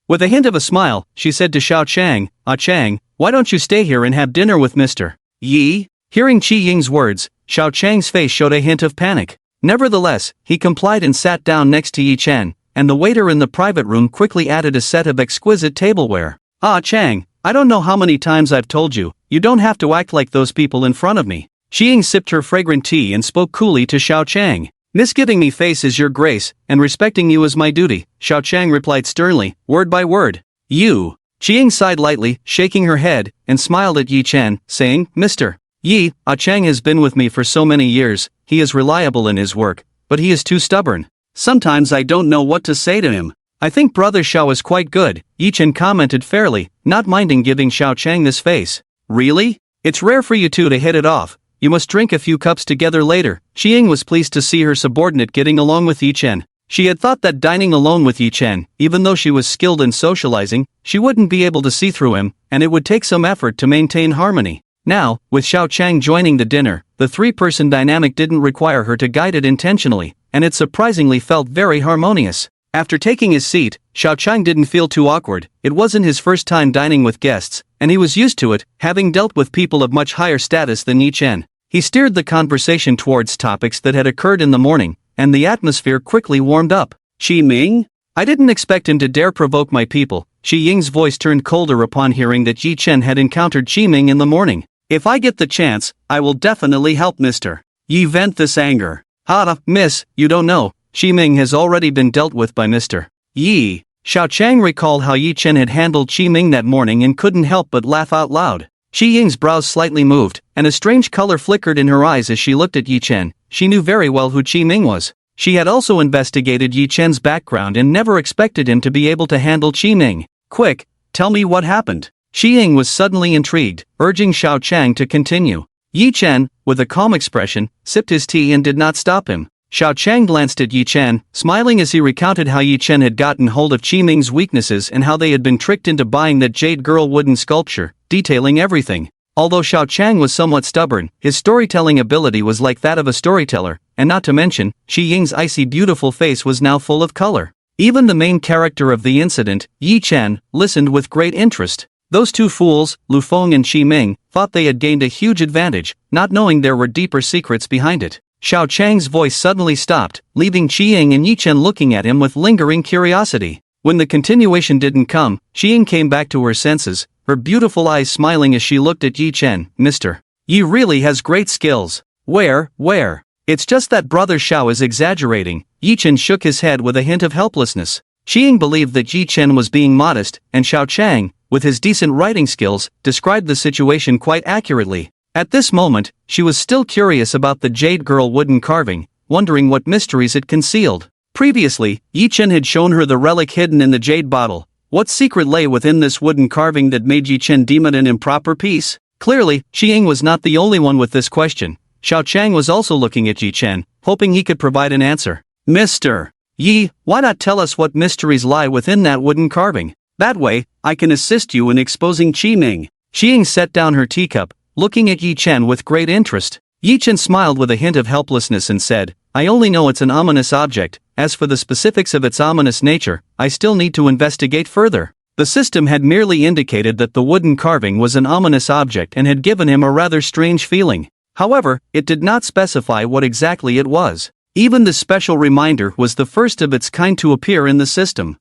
With a hint of a smile, she said to Xiao Chang, "Ah Chang, why don't you stay here and have dinner with Mr. Yi?" Hearing Xiying's words, Xiao Chang's face showed a hint of panic. Nevertheless, he complied and sat down next to Yi Chen, and the waiter in the private room quickly added a set of exquisite tableware. "Ah Chang, I don't know how many times I've told you, you don't have to act like those people in front of me." Xiying sipped her fragrant tea and spoke coolly to Xiao Chang. "Misgiving me face is your grace, and respecting you is my duty," Xiao Chang replied sternly, word by word. "You." Xiying sighed lightly, shaking her head, and smiled at Yi Chen, saying, "Mr. Yi, Ah Chang has been with me for so many years, he is reliable in his work, but he is too stubborn. Sometimes I don't know what to say to him." "I think Brother Xiao is quite good," Yi Chen commented fairly, not minding giving Xiao Chang this face. "Really? It's rare for you two to hit it off. You must drink a few cups together later." Xiying was pleased to see her subordinate getting along with Yi Chen. She had thought that dining alone with Yi Chen, even though she was skilled in socializing, she wouldn't be able to see through him, and it would take some effort to maintain harmony. Now, with Xiao Chang joining the dinner, the three-person dynamic didn't require her to guide it intentionally, and it surprisingly felt very harmonious. After taking his seat, Xiao Chang didn't feel too awkward. It wasn't his first time dining with guests, and he was used to it, having dealt with people of much higher status than Yi Chen. He steered the conversation towards topics that had occurred in the morning, and the atmosphere quickly warmed up. "Qi Ming? I didn't expect him to dare provoke my people." Xi Ying's voice turned colder upon hearing that Yi Chen had encountered Qi Ming in the morning. "If I get the chance, I will definitely help Mr. Yi vent this anger." Miss, you don't know, Qi Ming has already been dealt with by Mr. Yi." Xiao Chang recalled how Yi Chen had handled Qi Ming that morning and couldn't help but laugh out loud. Xi Ying's brows slightly moved, and a strange color flickered in her eyes as she looked at Yi Chen. She knew very well who Qi Ming was. She had also investigated Yi Chen's background and never expected him to be able to handle Qi Ming. "Quick, tell me what happened." Xi Ying was suddenly intrigued, urging Xiao Chang to continue. Yi Chen, with a calm expression, sipped his tea and did not stop him. Xiao Chang glanced at Yi Chen, smiling as he recounted how Yi Chen had gotten hold of Qi Ming's weaknesses and how they had been tricked into buying that jade girl wooden sculpture, detailing everything. Although Xiao Chang was somewhat stubborn, his storytelling ability was like that of a storyteller, and not to mention, Xi Ying's icy beautiful face was now full of color. Even the main character of the incident, Yi Chen, listened with great interest. Those two fools, Lu Feng and Qi Ming, thought they had gained a huge advantage, not knowing there were deeper secrets behind it. Xiao Chang's voice suddenly stopped, leaving Qi Ying and Yi Chen looking at him with lingering curiosity. When the continuation didn't come, Qi Ying came back to her senses, her beautiful eyes smiling as she looked at Yi Chen. "Mr. Yi really has great skills." Where? It's just that Brother Xiao is exaggerating." Yi Chen shook his head with a hint of helplessness. Qi Ying believed that Yi Chen was being modest, and Xiao Chang, with his decent writing skills, described the situation quite accurately. At this moment, she was still curious about the jade girl wooden carving, wondering what mysteries it concealed. Previously, Yi Chen had shown her the relic hidden in the jade bottle. What secret lay within this wooden carving that made Yi Chen deem it an improper piece? Clearly, Xi Ying was not the only one with this question. Xiao Chang was also looking at Yi Chen, hoping he could provide an answer. "Mr. Yi, why not tell us what mysteries lie within that wooden carving? That way, I can assist you in exposing Qi-Ming. Xiying set down her teacup, looking at Yi Chen with great interest. Yi Chen smiled with a hint of helplessness and said, I only know it's an ominous object. As for the specifics of its ominous nature, I still need to investigate further. The system had merely indicated that the wooden carving was an ominous object and had given him a rather strange feeling. However, it did not specify what exactly it was. Even the special reminder was the first of its kind to appear in the system.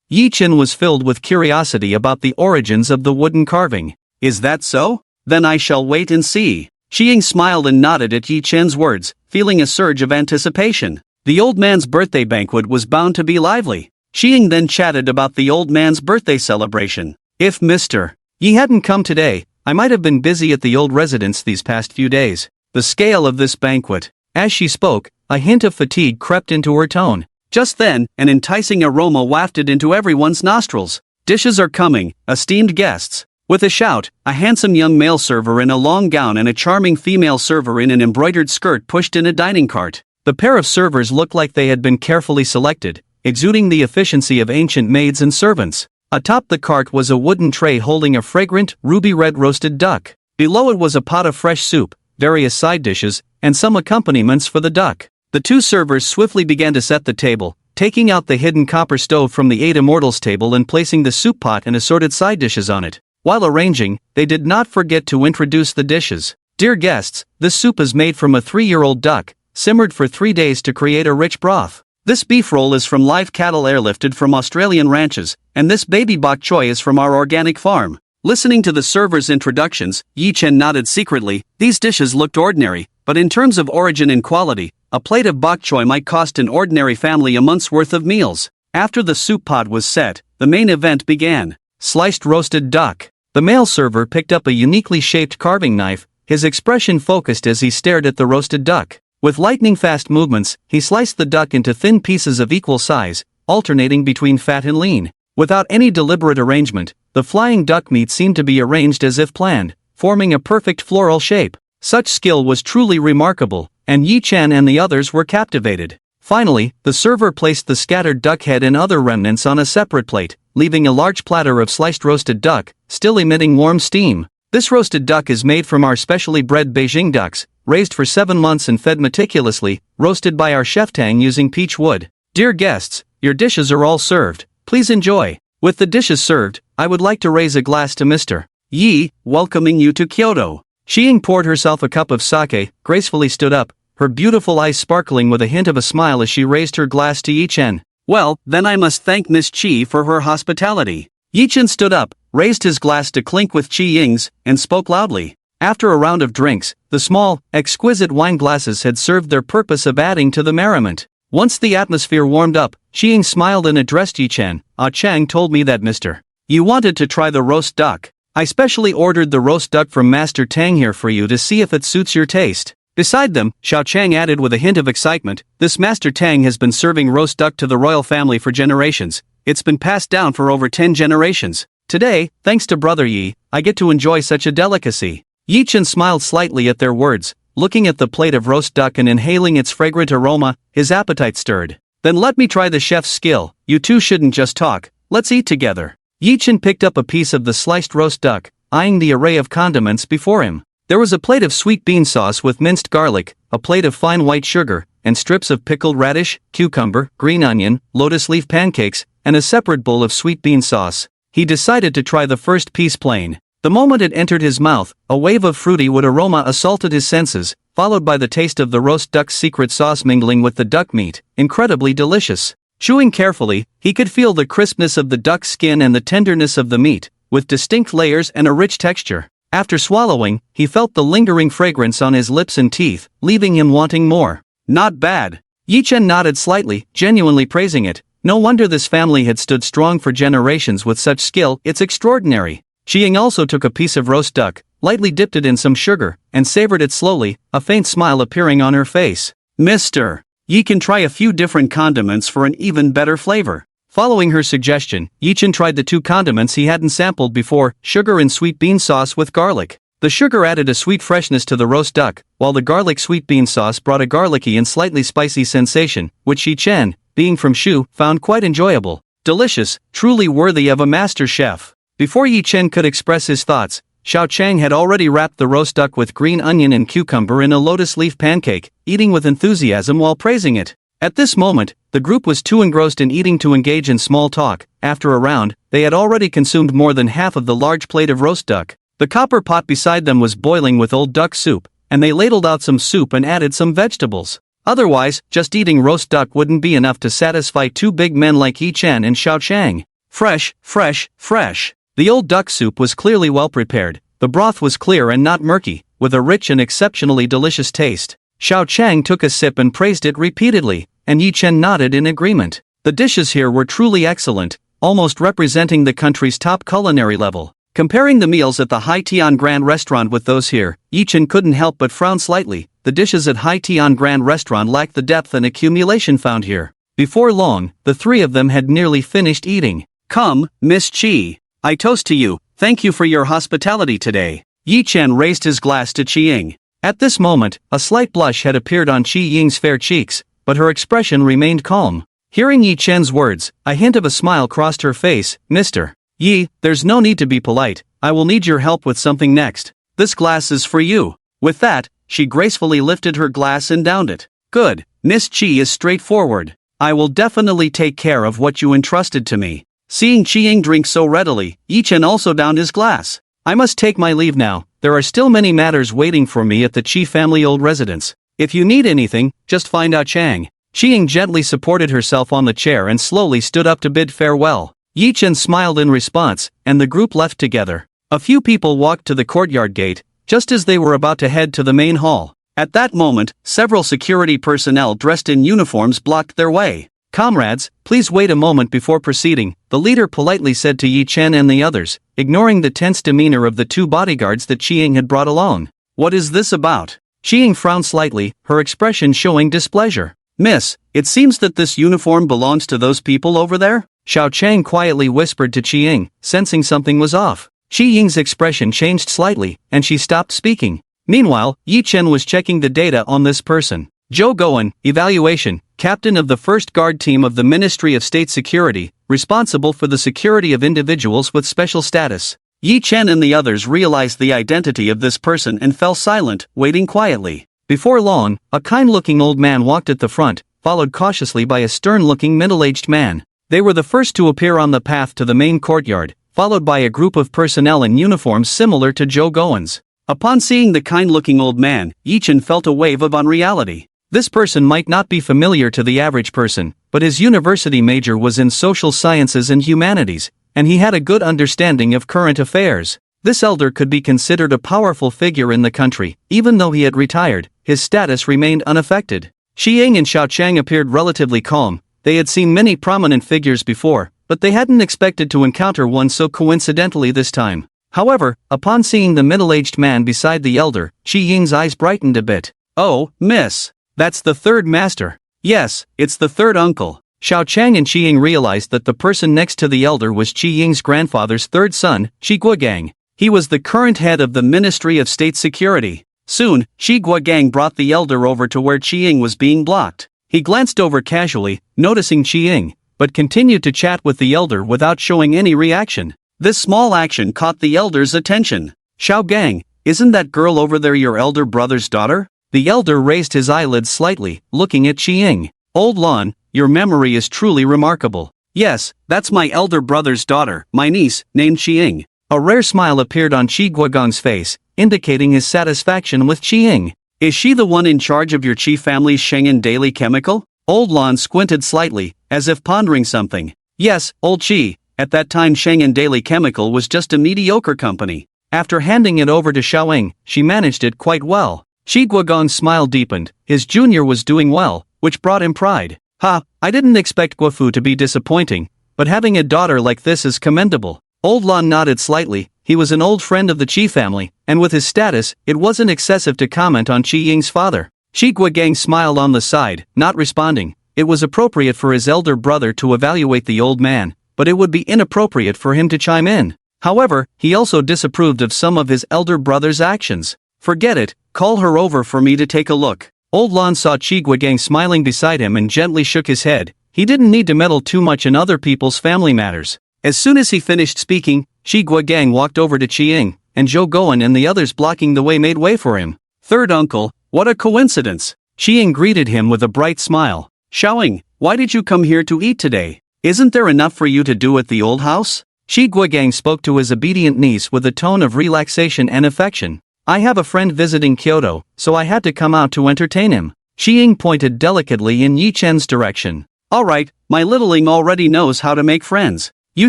Yi Chen was filled with curiosity about the origins of the wooden carving. Is that so? Then I shall wait and see. Xiying smiled and nodded at Yi Chen's words, feeling a surge of anticipation. The old man's birthday banquet was bound to be lively. Xiying then chatted about the old man's birthday celebration. If Mr. Yi hadn't come today, I might have been busy at the old residence these past few days. The scale of this banquet. As she spoke, a hint of fatigue crept into her tone. Just then, an enticing aroma wafted into everyone's nostrils. Dishes are coming, esteemed guests. With a shout, a handsome young male server in a long gown and a charming female server in an embroidered skirt pushed in a dining cart. The pair of servers looked like they had been carefully selected, exuding the efficiency of ancient maids and servants. Atop the cart was a wooden tray holding a fragrant, ruby-red roasted duck. Below it was a pot of fresh soup, various side dishes, and some accompaniments for the duck. The two servers swiftly began to set the table, taking out the hidden copper stove from the 8 immortals table and placing the soup pot and assorted side dishes on it. While arranging, they did not forget to introduce the dishes. Dear guests, this soup is made from a 3-year-old duck, simmered for 3 days to create a rich broth. This beef roll is from live cattle airlifted from Australian ranches, and this baby bok choy is from our organic farm. Listening to the servers' introductions, Yi Chen nodded secretly. These dishes looked ordinary, but in terms of origin and quality, a plate of bok choy might cost an ordinary family a month's worth of meals. After the soup pot was set, the main event began. Sliced roasted duck. The male server picked up a uniquely shaped carving knife, his expression focused as he stared at the roasted duck. With lightning-fast movements, he sliced the duck into thin pieces of equal size, alternating between fat and lean. Without any deliberate arrangement, the flying duck meat seemed to be arranged as if planned, forming a perfect floral shape. Such skill was truly remarkable, and Yi Chen and the others were captivated. Finally, the server placed the scattered duck head and other remnants on a separate plate, leaving a large platter of sliced roasted duck, still emitting warm steam. This roasted duck is made from our specially bred Beijing ducks, raised for 7 months and fed meticulously, roasted by our chef Tang using peach wood. Dear guests, your dishes are all served, please enjoy. With the dishes served, I would like to raise a glass to Mr. Yi, welcoming you to Kyoto. Xiying poured herself a cup of sake, gracefully stood up, her beautiful eyes sparkling with a hint of a smile as she raised her glass to Yi Chen. Well, then I must thank Miss Qi for her hospitality. Yi Chen stood up, raised his glass to clink with Qi Ying's, and spoke loudly. After a round of drinks, the small, exquisite wine glasses had served their purpose of adding to the merriment. Once the atmosphere warmed up, Qi Ying smiled and addressed Yi Chen. Ah Chang told me that Mr. You wanted to try the roast duck. I specially ordered the roast duck from Master Tang here for you to see if it suits your taste. Beside them, Xiao Chang added with a hint of excitement, this Master Tang has been serving roast duck to the royal family for generations. It's been passed down for over 10 generations. Today, thanks to Brother Yi, I get to enjoy such a delicacy. Yi Chen smiled slightly at their words, looking at the plate of roast duck and inhaling its fragrant aroma, his appetite stirred. Then let me try the chef's skill. You two shouldn't just talk, let's eat together. Yi Chen picked up a piece of the sliced roast duck, eyeing the array of condiments before him. There was a plate of sweet bean sauce with minced garlic, a plate of fine white sugar, and strips of pickled radish, cucumber, green onion, lotus leaf pancakes, and a separate bowl of sweet bean sauce. He decided to try the first piece plain. The moment it entered his mouth, a wave of fruity wood aroma assaulted his senses, followed by the taste of the roast duck's secret sauce mingling with the duck meat, incredibly delicious. Chewing carefully, he could feel the crispness of the duck's skin and the tenderness of the meat, with distinct layers and a rich texture. After swallowing, he felt the lingering fragrance on his lips and teeth, leaving him wanting more. Not bad. Yi Chen nodded slightly, genuinely praising it. No wonder this family had stood strong for generations with such skill, it's extraordinary. Qiying also took a piece of roast duck, lightly dipped it in some sugar, and savored it slowly, a faint smile appearing on her face. Mr. Yi can try a few different condiments for an even better flavor. Following her suggestion, Yi Chen tried the 2 condiments he hadn't sampled before, sugar and sweet bean sauce with garlic. The sugar added a sweet freshness to the roast duck, while the garlic sweet bean sauce brought a garlicky and slightly spicy sensation, which Yi Chen, being from Shu, found quite enjoyable. Delicious, truly worthy of a master chef. Before Yi Chen could express his thoughts, Xiao Chang had already wrapped the roast duck with green onion and cucumber in a lotus leaf pancake, eating with enthusiasm while praising it. At this moment, the group was too engrossed in eating to engage in small talk. After a round, they had already consumed more than half of the large plate of roast duck. The copper pot beside them was boiling with old duck soup, and they ladled out some soup and added some vegetables. Otherwise, just eating roast duck wouldn't be enough to satisfy two big men like Yi Chen and Xiao Chang. Fresh, fresh, fresh. The old duck soup was clearly well prepared. The broth was clear and not murky, with a rich and exceptionally delicious taste. Xiao Chang took a sip and praised it repeatedly, and Yi Chen nodded in agreement. The dishes here were truly excellent, almost representing the country's top culinary level. Comparing the meals at the Hai Tian Grand Restaurant with those here, Yi Chen couldn't help but frown slightly. The dishes at Hai Tian Grand Restaurant lacked the depth and accumulation found here. Before long, the three of them had nearly finished eating. "Come, Miss Qi. I toast to you, thank you for your hospitality today." Yi Chen raised his glass to Qi Ying. At this moment, a slight blush had appeared on Qi Ying's fair cheeks, but her expression remained calm. Hearing Yi Chen's words, a hint of a smile crossed her face. "Mr. Yi, there's no need to be polite, I will need your help with something next. This glass is for you." With that, she gracefully lifted her glass and downed it. "Good, Miss Qi is straightforward. I will definitely take care of what you entrusted to me." Seeing Qi Ying drink so readily, Yi Chen also downed his glass. "I must take my leave now, there are still many matters waiting for me at the Qi family old residence. If you need anything, just find out Chang." Qi Ying gently supported herself on the chair and slowly stood up to bid farewell. Yi Chen smiled in response, and the group left together. A few people walked to the courtyard gate, just as they were about to head to the main hall. At that moment, several security personnel dressed in uniforms blocked their way. "Comrades, please wait a moment before proceeding," the leader politely said to Yi Chen and the others, ignoring the tense demeanor of the two bodyguards that Qi Ying had brought along. "What is this about?" Qi Ying frowned slightly, her expression showing displeasure. "Miss, it seems that this uniform belongs to those people over there?" Xiao Chang quietly whispered to Qi Ying, sensing something was off. Qi Ying's expression changed slightly, and she stopped speaking. Meanwhile, Yi Chen was checking the data on this person. Zhou Gowen, evaluation, captain of the first guard team of the Ministry of State Security, responsible for the security of individuals with special status. Yi Chen and the others realized the identity of this person and fell silent, waiting quietly. Before long, a kind-looking old man walked at the front, followed cautiously by a stern-looking middle-aged man. They were the first to appear on the path to the main courtyard, followed by a group of personnel in uniforms similar to Zhou Gowen's. Upon seeing the kind-looking old man, Yi Chen felt a wave of unreality. This person might not be familiar to the average person, but his university major was in social sciences and humanities, and he had a good understanding of current affairs. This elder could be considered a powerful figure in the country. Even though he had retired, his status remained unaffected. Qi Ying and Xiao Chang appeared relatively calm. They had seen many prominent figures before, but they hadn't expected to encounter one so coincidentally this time. However, upon seeing the middle-aged man beside the elder, Qi Ying's eyes brightened a bit. "Oh, miss. That's the third master." "Yes, it's the third uncle." Xiao Chang and Qi Ying realized that the person next to the elder was Qi Ying's grandfather's third son, Qi Guogang. He was the current head of the Ministry of State Security. Soon, Qi Guogang brought the elder over to where Qi Ying was being blocked. He glanced over casually, noticing Qi Ying, but continued to chat with the elder without showing any reaction. This small action caught the elder's attention. "Xiao Gang, isn't that girl over there your elder brother's daughter?" The elder raised his eyelids slightly, looking at Qi Ying. "Old Lon, your memory is truly remarkable." "Yes, that's my elder brother's daughter, my niece, named Qi Ying." A rare smile appeared on Qi Guogang's face, indicating his satisfaction with Qi Ying. "Is she the one in charge of your Qi family's Shengen Daily Chemical?" Old Lon squinted slightly, as if pondering something. "Yes, old Qi, at that time Shengen Daily Chemical was just a mediocre company. After handing it over to Xiaoying, she managed it quite well." Qi Guogang's smile deepened. His junior was doing well, which brought him pride. "Ha, I didn't expect Guofu to be disappointing, but having a daughter like this is commendable." Old Lon nodded slightly. He was an old friend of the Qi family, and with his status, it wasn't excessive to comment on Qi Ying's father. Qi Guogang smiled on the side, not responding. It was appropriate for his elder brother to evaluate the old man, but it would be inappropriate for him to chime in. However, he also disapproved of some of his elder brother's actions. "Forget it, call her over for me to take a look." Old Lon saw Qi Guogang smiling beside him and gently shook his head. He didn't need to meddle too much in other people's family matters. As soon as he finished speaking, Chi Guogang walked over to Qiying, and Zhou Guan and the others blocking the way made way for him. Third uncle, what a coincidence. Qiying greeted him with a bright smile. Xiaoying, why did you come here to eat today? Isn't there enough for you to do at the old house? Chi Guogang spoke to his obedient niece with a tone of relaxation and affection. I have a friend visiting Kyoto, so I had to come out to entertain him. Qiying pointed delicately in Yi Chen's direction. Alright, my littling already knows how to make friends. You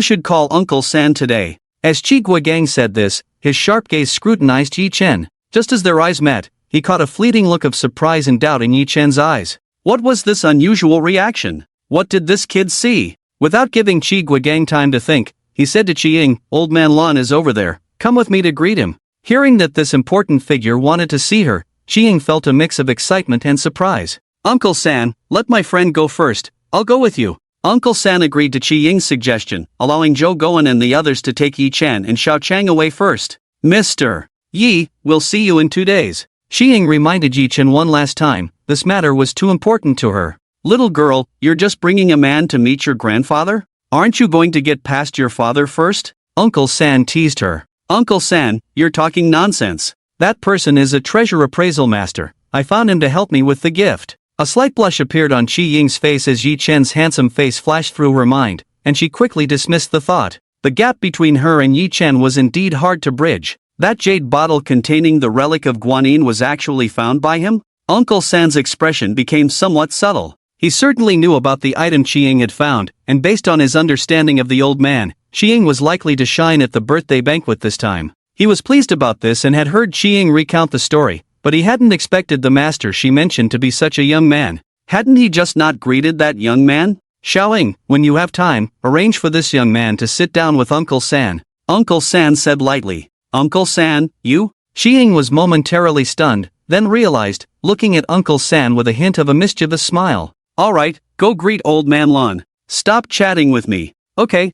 should call Uncle San today. As Chi Guogang said this, his sharp gaze scrutinized Yi Chen. Just as their eyes met, he caught a fleeting look of surprise and doubt in Yi Chen's eyes. What was this unusual reaction? What did this kid see? Without giving Chi Guogang time to think, he said to Qiying, Old Man Lan is over there, come with me to greet him. Hearing that this important figure wanted to see her, Qiying felt a mix of excitement and surprise. Uncle San, let my friend go first, I'll go with you. Uncle San agreed to Qiying's suggestion, allowing Zhou Guan and the others to take Yi Chen and Xiao Chang away first. Mr. Yi, we'll see you in 2 days. Qiying reminded Yi Chen one last time, this matter was too important to her. Little girl, you're just bringing a man to meet your grandfather? Aren't you going to get past your father first? Uncle San teased her. Uncle San, you're talking nonsense. That person is a treasure appraisal master. I found him to help me with the gift. A slight blush appeared on Qiying's face as Yi Chen's handsome face flashed through her mind, and she quickly dismissed the thought. The gap between her and Yi Chen was indeed hard to bridge. That jade bottle containing the relic of Guanyin was actually found by him? Uncle San's expression became somewhat subtle. He certainly knew about the item Qiying had found, and based on his understanding of the old man, Qiying was likely to shine at the birthday banquet this time. He was pleased about this and had heard Qiying recount the story, but he hadn't expected the master she mentioned to be such a young man. Hadn't he just not greeted that young man? Xiaoying, when you have time, arrange for this young man to sit down with Uncle San. Uncle San said lightly. Uncle San, you? Qiying was momentarily stunned, then realized, looking at Uncle San with a hint of a mischievous smile. Alright, go greet Old Man Lan. Stop chatting with me. Okay,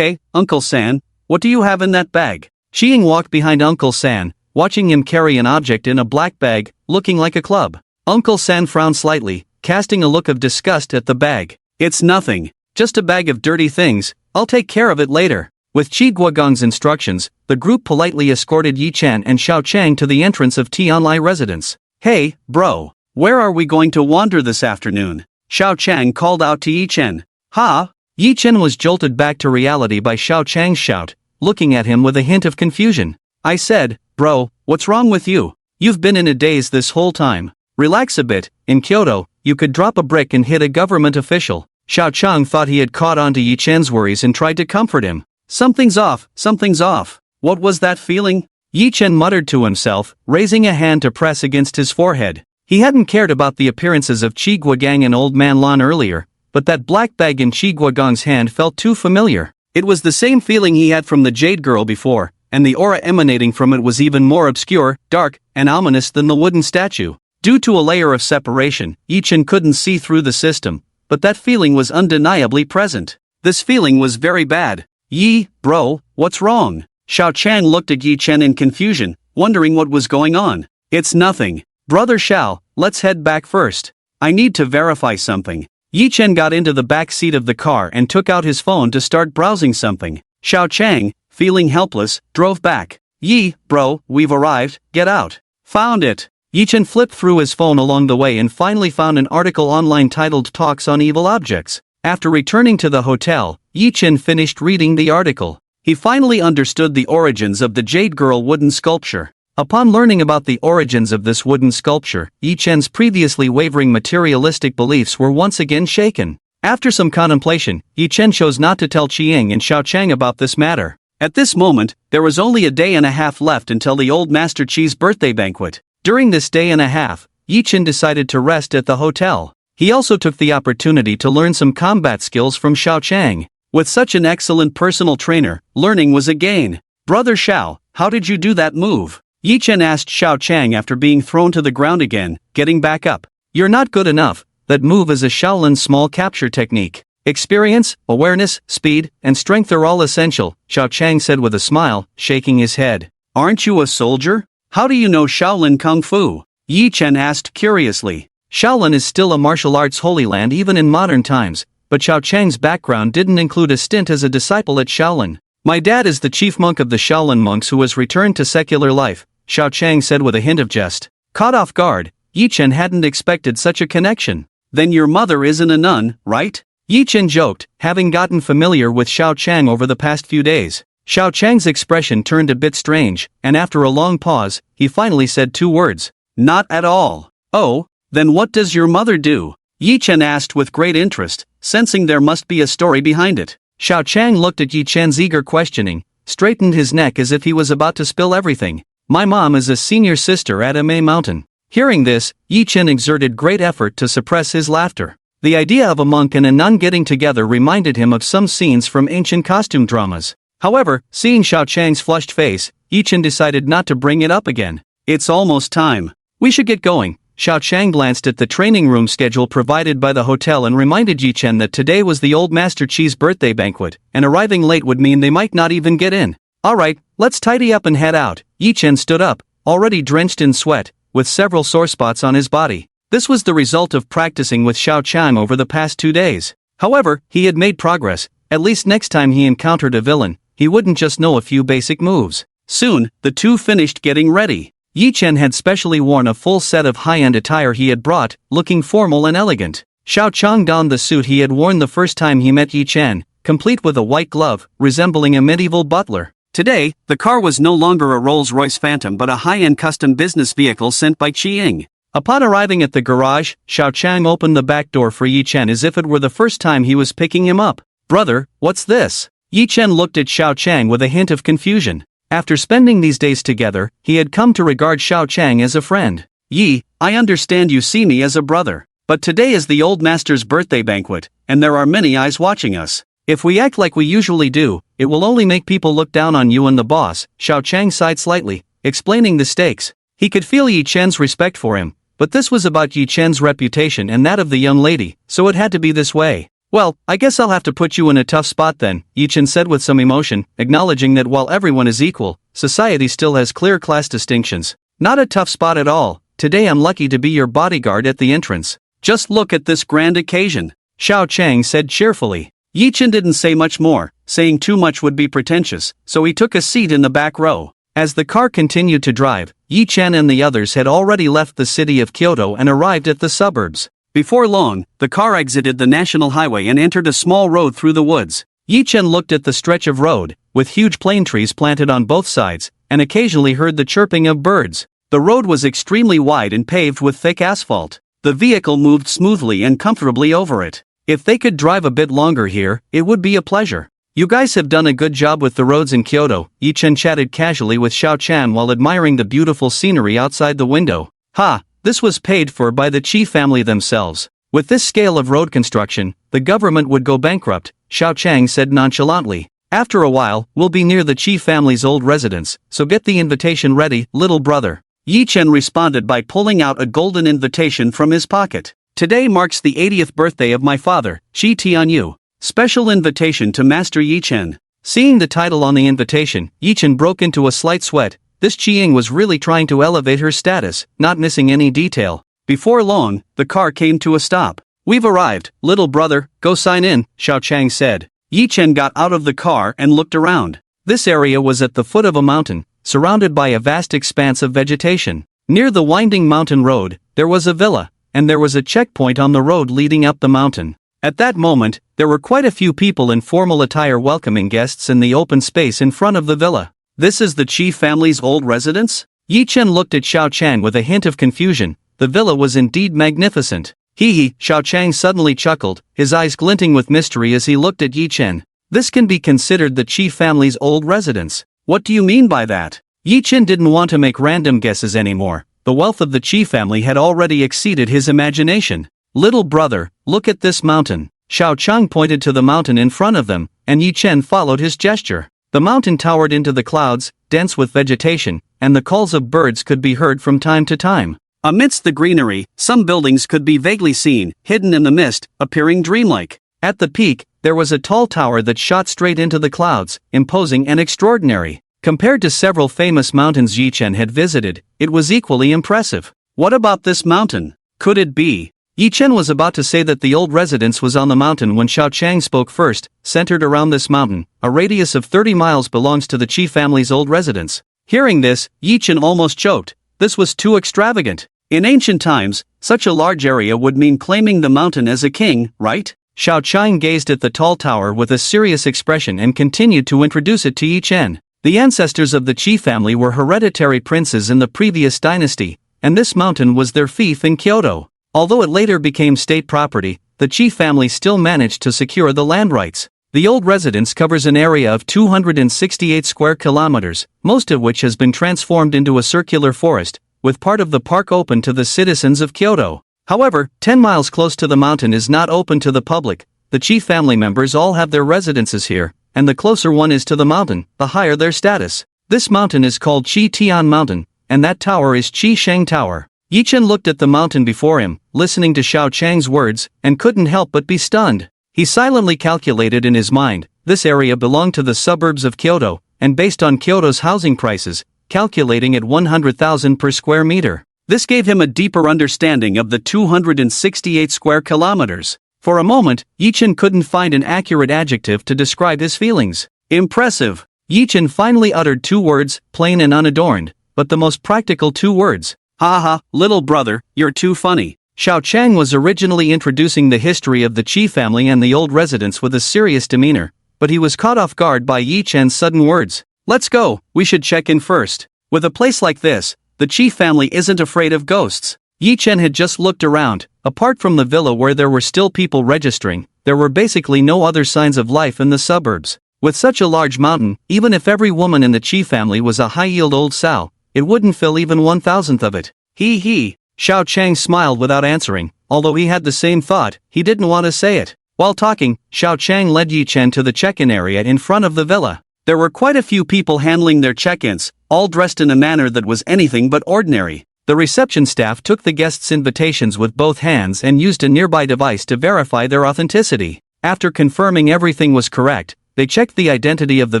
Uncle San, what do you have in that bag? Qiying walked behind Uncle San, watching him carry an object in a black bag, looking like a club. Uncle San frowned slightly, casting a look of disgust at the bag. It's nothing, just a bag of dirty things, I'll take care of it later. With Chi Guogang's instructions, the group politely escorted Yi Chen and Xiao Chang to the entrance of Tianlai residence. Hey, bro, where are we going to wander this afternoon? Xiao Chang called out to Yi Chen. Ha! Yi Chen was jolted back to reality by Xiao Chang's shout, looking at him with a hint of confusion. I said, bro, what's wrong with you? You've been in a daze this whole time. Relax a bit, in Kyoto, you could drop a brick and hit a government official. Xiao Chang thought he had caught on to Yi Chen's worries and tried to comfort him. Something's off, something's off. What was that feeling? Yi Chen muttered to himself, raising a hand to press against his forehead. He hadn't cared about the appearances of Chi Guogang and Old Man Lan earlier, but that black bag in Chi Guogang's hand felt too familiar. It was the same feeling he had from the Jade Girl before, and the aura emanating from it was even more obscure, dark, and ominous than the wooden statue. Due to a layer of separation, Yi Chen couldn't see through the system, but that feeling was undeniably present. This feeling was very bad. Yi, bro, what's wrong? Xiao Chang looked at Yi Chen in confusion, wondering what was going on. It's nothing. Brother Xiao, let's head back first. I need to verify something. Yi Chen got into the back seat of the car and took out his phone to start browsing something. Xiao Chang, feeling helpless, drove back. Yi, bro, we've arrived, get out. Found it. Yi Chen flipped through his phone along the way and finally found an article online titled Talks on Evil Objects. After returning to the hotel, Yi Chen finished reading the article. He finally understood the origins of the Jade Girl wooden sculpture. Upon learning about the origins of this wooden sculpture, Yi Chen's previously wavering materialistic beliefs were once again shaken. After some contemplation, Yi Chen chose not to tell Qiying and Xiao Chang about this matter. At this moment, there was only a day and a half left until the old Master Chi's birthday banquet. During this day and a half, Yi Chen decided to rest at the hotel. He also took the opportunity to learn some combat skills from Xiao Chang. With such an excellent personal trainer, learning was a gain. Brother Xiao, how did you do that move? Yi Chen asked Xiao Chang after being thrown to the ground again, getting back up. You're not good enough. That move is a Shaolin small capture technique. Experience, awareness, speed, and strength are all essential, Xiao Chang said with a smile, shaking his head. Aren't you a soldier? How do you know Shaolin Kung Fu? Yi Chen asked curiously. Shaolin is still a martial arts holy land even in modern times, but but Xiao Chang's background didn't include a stint as a disciple at Shaolin. My dad is the chief monk of the Shaolin monks who has returned to secular life, Xiao Chang said with a hint of jest. Caught off guard, Yi Chen hadn't expected such a connection. Then your mother isn't a nun, right? Yi Chen joked, having gotten familiar with Xiao Chang over the past few days. Xiao Chang's expression turned a bit strange, and after a long pause, he finally said 2 words. Not at all. Oh, then what does your mother do? Yi Chen asked with great interest, sensing there must be a story behind it. Xiao Chang looked at Yi Chen's eager questioning, straightened his neck as if he was about to spill everything. My mom is a senior sister at a May mountain. Hearing this, Yi Chen exerted great effort to suppress his laughter. The idea of a monk and a nun getting together reminded him of some scenes from ancient costume dramas. However, seeing Xiao Chang's flushed face, Yi Chen decided not to bring it up again. It's almost time. We should get going. Xiao Chang glanced at the training room schedule provided by the hotel and reminded Yi Chen that today was the old Master Chi's birthday banquet, and arriving late would mean they might not even get in. Alright, let's tidy up and head out. Yi Chen stood up, already drenched in sweat, with several sore spots on his body. This was the result of practicing with Xiao Chang over the past 2 days. However, he had made progress. At least next time he encountered a villain, he wouldn't just know a few basic moves. Soon, the two finished getting ready. Yi Chen had specially worn a full set of high-end attire he had brought, looking formal and elegant. Xiao Chang donned the suit he had worn the first time he met Yi Chen, complete with a white glove, resembling a medieval butler. Today, the car was no longer a Rolls-Royce Phantom but a high-end custom business vehicle sent by Qi Ying. Upon arriving at the garage, Xiao Chang opened the back door for Yi Chen as if it were the first time he was picking him up. Brother, what's this? Yi Chen looked at Xiao Chang with a hint of confusion. After spending these days together, he had come to regard Xiao Chang as a friend. Yi, I understand you see me as a brother, but today is the old master's birthday banquet, and there are many eyes watching us. If we act like we usually do, it will only make people look down on you and the boss. Xiao Chang sighed slightly, explaining the stakes. He could feel Yi Chen's respect for him, but this was about Yi Chen's reputation and that of the young lady, so it had to be this way. Well, I guess I'll have to put you in a tough spot then, Yi Chen said with some emotion, acknowledging that while everyone is equal, society still has clear class distinctions. Not a tough spot at all. Today I'm lucky to be your bodyguard at the entrance. Just look at this grand occasion, Xiao Chang said cheerfully. Yi Chen didn't say much more, saying too much would be pretentious, so he took a seat in the back row. As the car continued to drive, Yi Chen and the others had already left the city of Kyoto and arrived at the suburbs. Before long, the car exited the national highway and entered a small road through the woods. Yi Chen looked at the stretch of road, with huge plane trees planted on both sides, and occasionally heard the chirping of birds. The road was extremely wide and paved with thick asphalt. The vehicle moved smoothly and comfortably over it. If they could drive a bit longer here, it would be a pleasure. You guys have done a good job with the roads in Kyoto, Yi Chen chatted casually with Xiao Chang while admiring the beautiful scenery outside the window. Ha! This was paid for by the Qi family themselves. With this scale of road construction, the government would go bankrupt, Xiao Chang said nonchalantly. After a while, we'll be near the Qi family's old residence, so get the invitation ready, little brother. Yi Chen responded by pulling out a golden invitation from his pocket. Today marks the 80th birthday of my father, Qi Tianyu. Special invitation to Master Yi Chen. Seeing the title on the invitation, Yi Chen broke into a slight sweat. This Qi Ying was really trying to elevate her status, not missing any detail. Before long, the car came to a stop. We've arrived, little brother, go sign in, Xiao Chang said. Yi Chen got out of the car and looked around. This area was at the foot of a mountain, surrounded by a vast expanse of vegetation. Near the winding mountain road, there was a villa, and there was a checkpoint on the road leading up the mountain. At that moment, there were quite a few people in formal attire welcoming guests in the open space in front of the villa. This is the Qi family's old residence? Yi Chen looked at Xiao Chang with a hint of confusion. The villa was indeed magnificent. Hee, Xiao Chang suddenly chuckled, his eyes glinting with mystery as he looked at Yi Chen. This can be considered the Qi family's old residence. What do you mean by that? Yi Chen didn't want to make random guesses anymore. The wealth of the Qi family had already exceeded his imagination. Little brother, look at this mountain. Xiao Chang pointed to the mountain in front of them, and Yi Chen followed his gesture. The mountain towered into the clouds, dense with vegetation, and the calls of birds could be heard from time to time. Amidst the greenery, some buildings could be vaguely seen, hidden in the mist, appearing dreamlike. At the peak, there was a tall tower that shot straight into the clouds, imposing and extraordinary. Compared to several famous mountains Yi Chen had visited, it was equally impressive. What about this mountain? Could it be Yi Chen was about to say that the old residence was on the mountain when Xiao Chang spoke first. Centered around this mountain, a radius of 30 miles belongs to the Qi family's old residence. Hearing this, Yi Chen almost choked. This was too extravagant. In ancient times, such a large area would mean claiming the mountain as a king, right? Xiao Chang gazed at the tall tower with a serious expression and continued to introduce it to Yi Chen. The ancestors of the Qi family were hereditary princes in the previous dynasty, and this mountain was their fief in Kyoto. Although it later became state property, the Qi family still managed to secure the land rights. The old residence covers an area of 268 square kilometers, most of which has been transformed into a circular forest, with part of the park open to the citizens of Kyoto. However, 10 miles close to the mountain is not open to the public. The Qi family members all have their residences here, and the closer one is to the mountain, the higher their status. This mountain is called Qi Tian Mountain, and that tower is Qi Sheng Tower. Yi Chen looked at the mountain before him, listening to Xiao Chang's words, and couldn't help but be stunned. He silently calculated in his mind, this area belonged to the suburbs of Kyoto, and based on Kyoto's housing prices, calculating at 100,000 per square meter. This gave him a deeper understanding of the 268 square kilometers. For a moment, Yi Chen couldn't find an accurate adjective to describe his feelings. Impressive. Yi Chen finally uttered two words, plain and unadorned, but the most practical two words. Haha, little brother, you're too funny. Xiao Chang was originally introducing the history of the Qi family and the old residence with a serious demeanor, but he was caught off guard by Yi Chen's sudden words. Let's go, we should check in first. With a place like this, the Qi family isn't afraid of ghosts. Yi Chen had just looked around. Apart from the villa where there were still people registering, there were basically no other signs of life in the suburbs. With such a large mountain, even if every woman in the Qi family was a high-yield old sow, it wouldn't fill even 1,000th of it. He. Xiao Chang smiled without answering, although he had the same thought, he didn't want to say it. While talking, Xiao Chang led Yi Chen to the check-in area in front of the villa. There were quite a few people handling their check-ins, all dressed in a manner that was anything but ordinary. The reception staff took the guests' invitations with both hands and used a nearby device to verify their authenticity. After confirming everything was correct, they checked the identity of the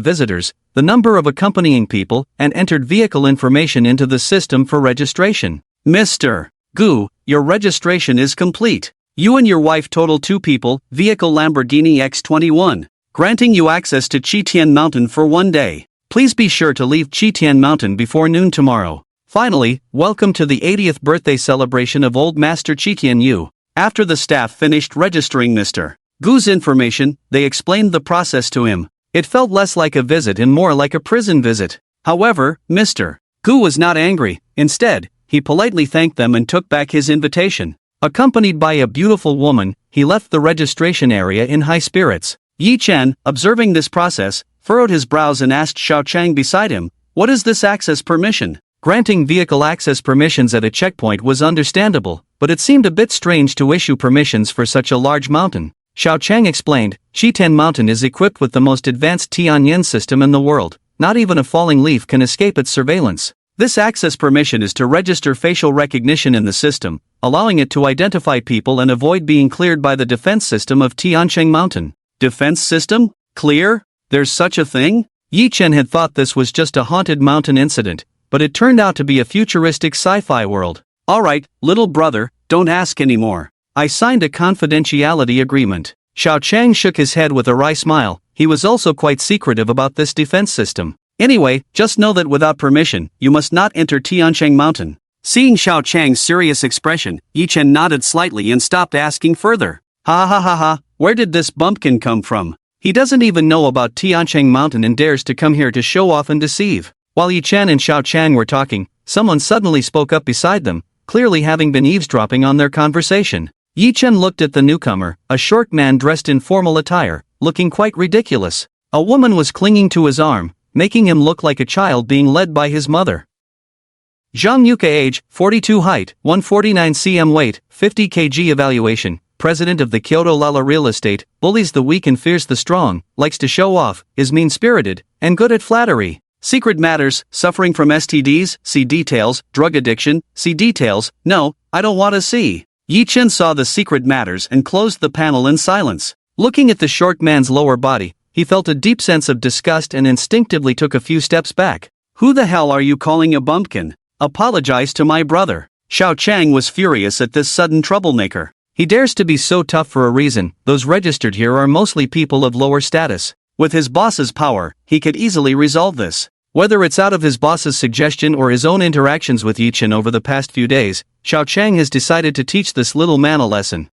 visitors, the number of accompanying people, and entered vehicle information into the system for registration. Mr. Gu, your registration is complete. You and your wife total 2 people, vehicle Lamborghini X21, granting you access to Qitian Mountain for 1 day. Please be sure to leave Qitian Mountain before noon tomorrow. Finally, welcome to the 80th birthday celebration of Old Master Qitian Yu. After the staff finished registering Mr. Gu's information, they explained the process to him. It felt less like a visit and more like a prison visit. However, Mr. Gu was not angry. Instead, he politely thanked them and took back his invitation. Accompanied by a beautiful woman, he left the registration area in high spirits. Yi Chen, observing this process, furrowed his brows and asked Xiao Chang beside him, "What is this access permission?" Granting vehicle access permissions at a checkpoint was understandable, but it seemed a bit strange to issue permissions for such a large mountain. Xiao Chang explained, Qitian Mountain is equipped with the most advanced Tianyin system in the world. Not even a falling leaf can escape its surveillance. This access permission is to register facial recognition in the system, allowing it to identify people and avoid being cleared by the defense system of Tiancheng Mountain. Defense system? Clear? There's such a thing? Yi Chen had thought this was just a haunted mountain incident, but it turned out to be a futuristic sci-fi world. Alright, little brother, don't ask anymore. I signed a confidentiality agreement. Xiao Chang shook his head with a wry smile. He was also quite secretive about this defense system. Anyway, just know that without permission, you must not enter Tiancheng Mountain. Seeing Xiao Chang's serious expression, Yi Chen nodded slightly and stopped asking further. Ha ha ha ha, where did this bumpkin come from? He doesn't even know about Tiancheng Mountain and dares to come here to show off and deceive. While Yi Chen and Xiao Chang were talking, someone suddenly spoke up beside them, clearly having been eavesdropping on their conversation. Yi Chen looked at the newcomer, a short man dressed in formal attire, looking quite ridiculous. A woman was clinging to his arm, making him look like a child being led by his mother. Zhang Yuke, age, 42, height, 149 cm, weight, 50 kg, evaluation, president of the Kyoto Lala Real Estate, bullies the weak and fears the strong, likes to show off, is mean-spirited, and good at flattery. Secret matters, suffering from STDs, see details, drug addiction, see details, no, I don't want to see. Yi Chen saw the secret matters and closed the panel in silence. Looking at the short man's lower body, he felt a deep sense of disgust and instinctively took a few steps back. Who the hell are you calling a bumpkin? Apologize to my brother. Xiao Chang was furious at this sudden troublemaker. He dares to be so tough for a reason. Those registered here are mostly people of lower status. With his boss's power, he could easily resolve this. Whether it's out of his boss's suggestion or his own interactions with Yi-chan over the past few days, Xiao Chang has decided to teach this little man a lesson.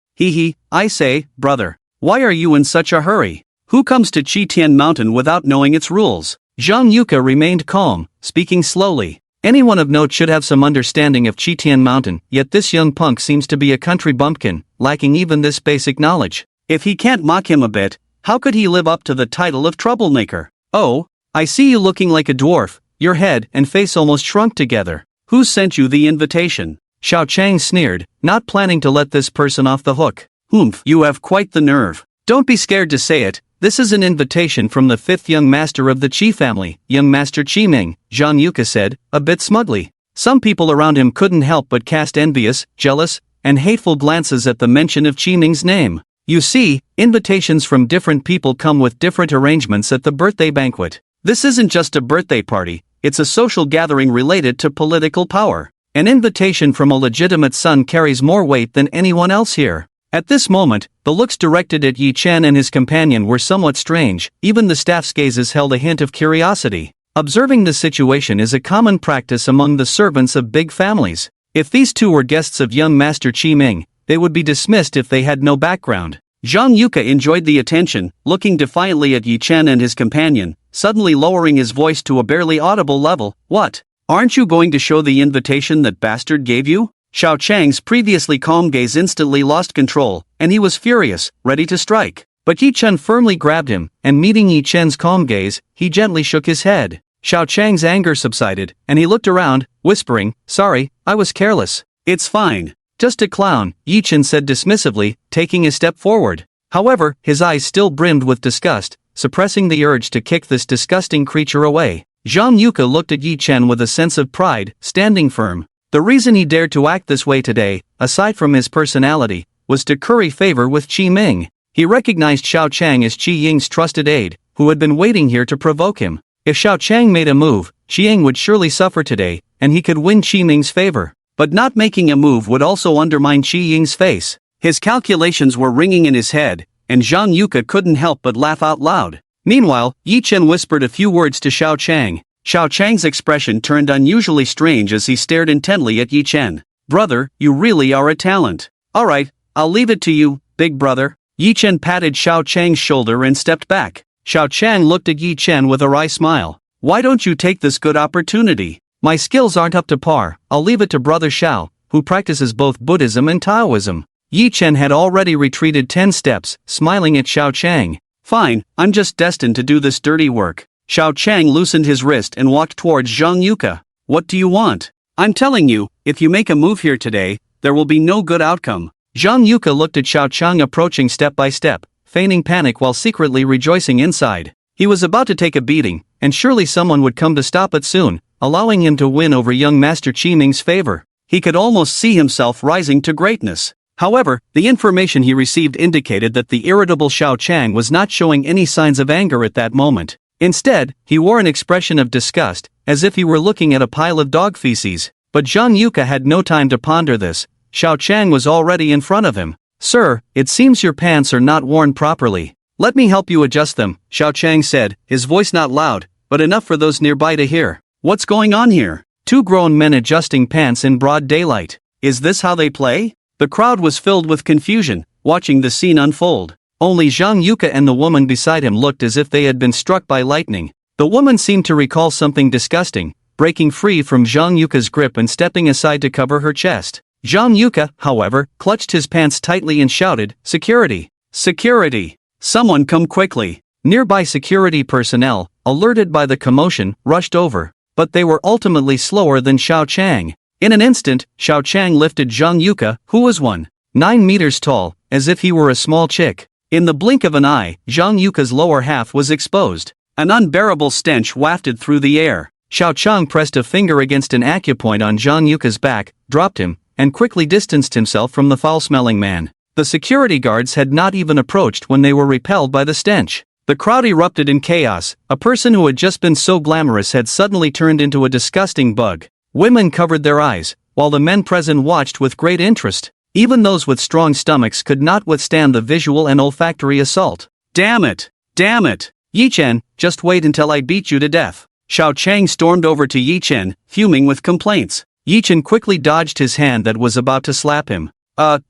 I say, brother. Why are you in such a hurry? Who comes to Qitian Mountain without knowing its rules? Zhang Yuka remained calm, speaking slowly. Anyone of note should have some understanding of Qitian Mountain, yet this young punk seems to be a country bumpkin, lacking even this basic knowledge. If he can't mock him a bit, how could he live up to the title of troublemaker? Oh, I see you looking like a dwarf. Your head and face almost shrunk together. Who sent you the invitation? Xiao Chang sneered, not planning to let this person off the hook. Humph, you have quite the nerve. Don't be scared to say it. This is an invitation from the fifth young master of the Qi family, young master Qi Ming, Zhang Yuka said, a bit smugly. Some people around him couldn't help but cast envious, jealous, and hateful glances at the mention of Qi Ming's name. You see, invitations from different people come with different arrangements at the birthday banquet. This isn't just a birthday party, it's a social gathering related to political power. An invitation from a legitimate son carries more weight than anyone else here. At this moment, the looks directed at Yi Chen and his companion were somewhat strange. Even the staff's gazes held a hint of curiosity. Observing the situation is a common practice among the servants of big families. If these two were guests of young Master Qi Ming, they would be dismissed if they had no background. Zhang Yuka enjoyed the attention, looking defiantly at Yi Chen and his companion, suddenly lowering his voice to a barely audible level. What? Aren't you going to show the invitation that bastard gave you? Xiao Chang's previously calm gaze instantly lost control, and he was furious, ready to strike. But Yi Chen firmly grabbed him, and meeting Yi Chen's calm gaze, he gently shook his head. Xiao Chang's anger subsided, and he looked around, whispering, "Sorry, I was careless." "It's fine. Just a clown," Yi Chen said dismissively, taking a step forward. However, his eyes still brimmed with disgust, suppressing the urge to kick this disgusting creature away. Zhang Yuka looked at Yi Chen with a sense of pride, standing firm. The reason he dared to act this way today, aside from his personality, was to curry favor with Qi Ming. He recognized Xiao Chang as Qi Ying's trusted aide, who had been waiting here to provoke him. If Xiao Chang made a move, Qi Ying would surely suffer today, and he could win Qi Ming's favor. But not making a move would also undermine Qi Ying's face. His calculations were ringing in his head, and Zhang Yuka couldn't help but laugh out loud. Meanwhile, Yi Chen whispered a few words to Xiao Chang. Xiao Chang's expression turned unusually strange as he stared intently at Yi Chen. "Brother, you really are a talent. Alright, I'll leave it to you, big brother." Yi Chen patted Xiao Chang's shoulder and stepped back. Xiao Chang looked at Yi Chen with a wry smile. "Why don't you take this good opportunity? My skills aren't up to par. I'll leave it to Brother Xiao, who practices both Buddhism and Taoism." Yi Chen had already retreated 10 steps, smiling at Xiao Chang. "Fine, I'm just destined to do this dirty work." Xiao Chang loosened his wrist and walked towards Zhang Yuka. "What do you want? I'm telling you, if you make a move here today, there will be no good outcome." Zhang Yuka looked at Xiao Chang approaching step by step, feigning panic while secretly rejoicing inside. He was about to take a beating, and surely someone would come to stop it soon, allowing him to win over young Master Qi Ming's favor. He could almost see himself rising to greatness. However, the information he received indicated that the irritable Xiao Chang was not showing any signs of anger at that moment. Instead, he wore an expression of disgust, as if he were looking at a pile of dog feces. But Zhang Yuka had no time to ponder this. Xiao Chang was already in front of him. "Sir, it seems your pants are not worn properly. Let me help you adjust them," Xiao Chang said, his voice not loud, but enough for those nearby to hear. "What's going on here? Two grown men adjusting pants in broad daylight. Is this how they play?" The crowd was filled with confusion, watching the scene unfold. Only Zhang Yuka and the woman beside him looked as if they had been struck by lightning. The woman seemed to recall something disgusting, breaking free from Zhang Yuka's grip and stepping aside to cover her chest. Zhang Yuka, however, clutched his pants tightly and shouted, "Security! Security! Someone come quickly!" Nearby security personnel, alerted by the commotion, rushed over, but they were ultimately slower than Xiao Chang. In an instant, Xiao Chang lifted Zhang Yuka, who was 1.9 meters tall, as if he were a small chick. In the blink of an eye, Zhang Yuka's lower half was exposed. An unbearable stench wafted through the air. Xiao Chang pressed a finger against an acupoint on Zhang Yuka's back, dropped him, and quickly distanced himself from the foul-smelling man. The security guards had not even approached when they were repelled by the stench. The crowd erupted in chaos. A person who had just been so glamorous had suddenly turned into a disgusting bug. Women covered their eyes, while the men present watched with great interest. Even those with strong stomachs could not withstand the visual and olfactory assault. Damn it! Damn it! Yi Chen, just wait until I beat you to death. Xiao Chang stormed over to Yi Chen, fuming with complaints. Yi Chen quickly dodged his hand that was about to slap him.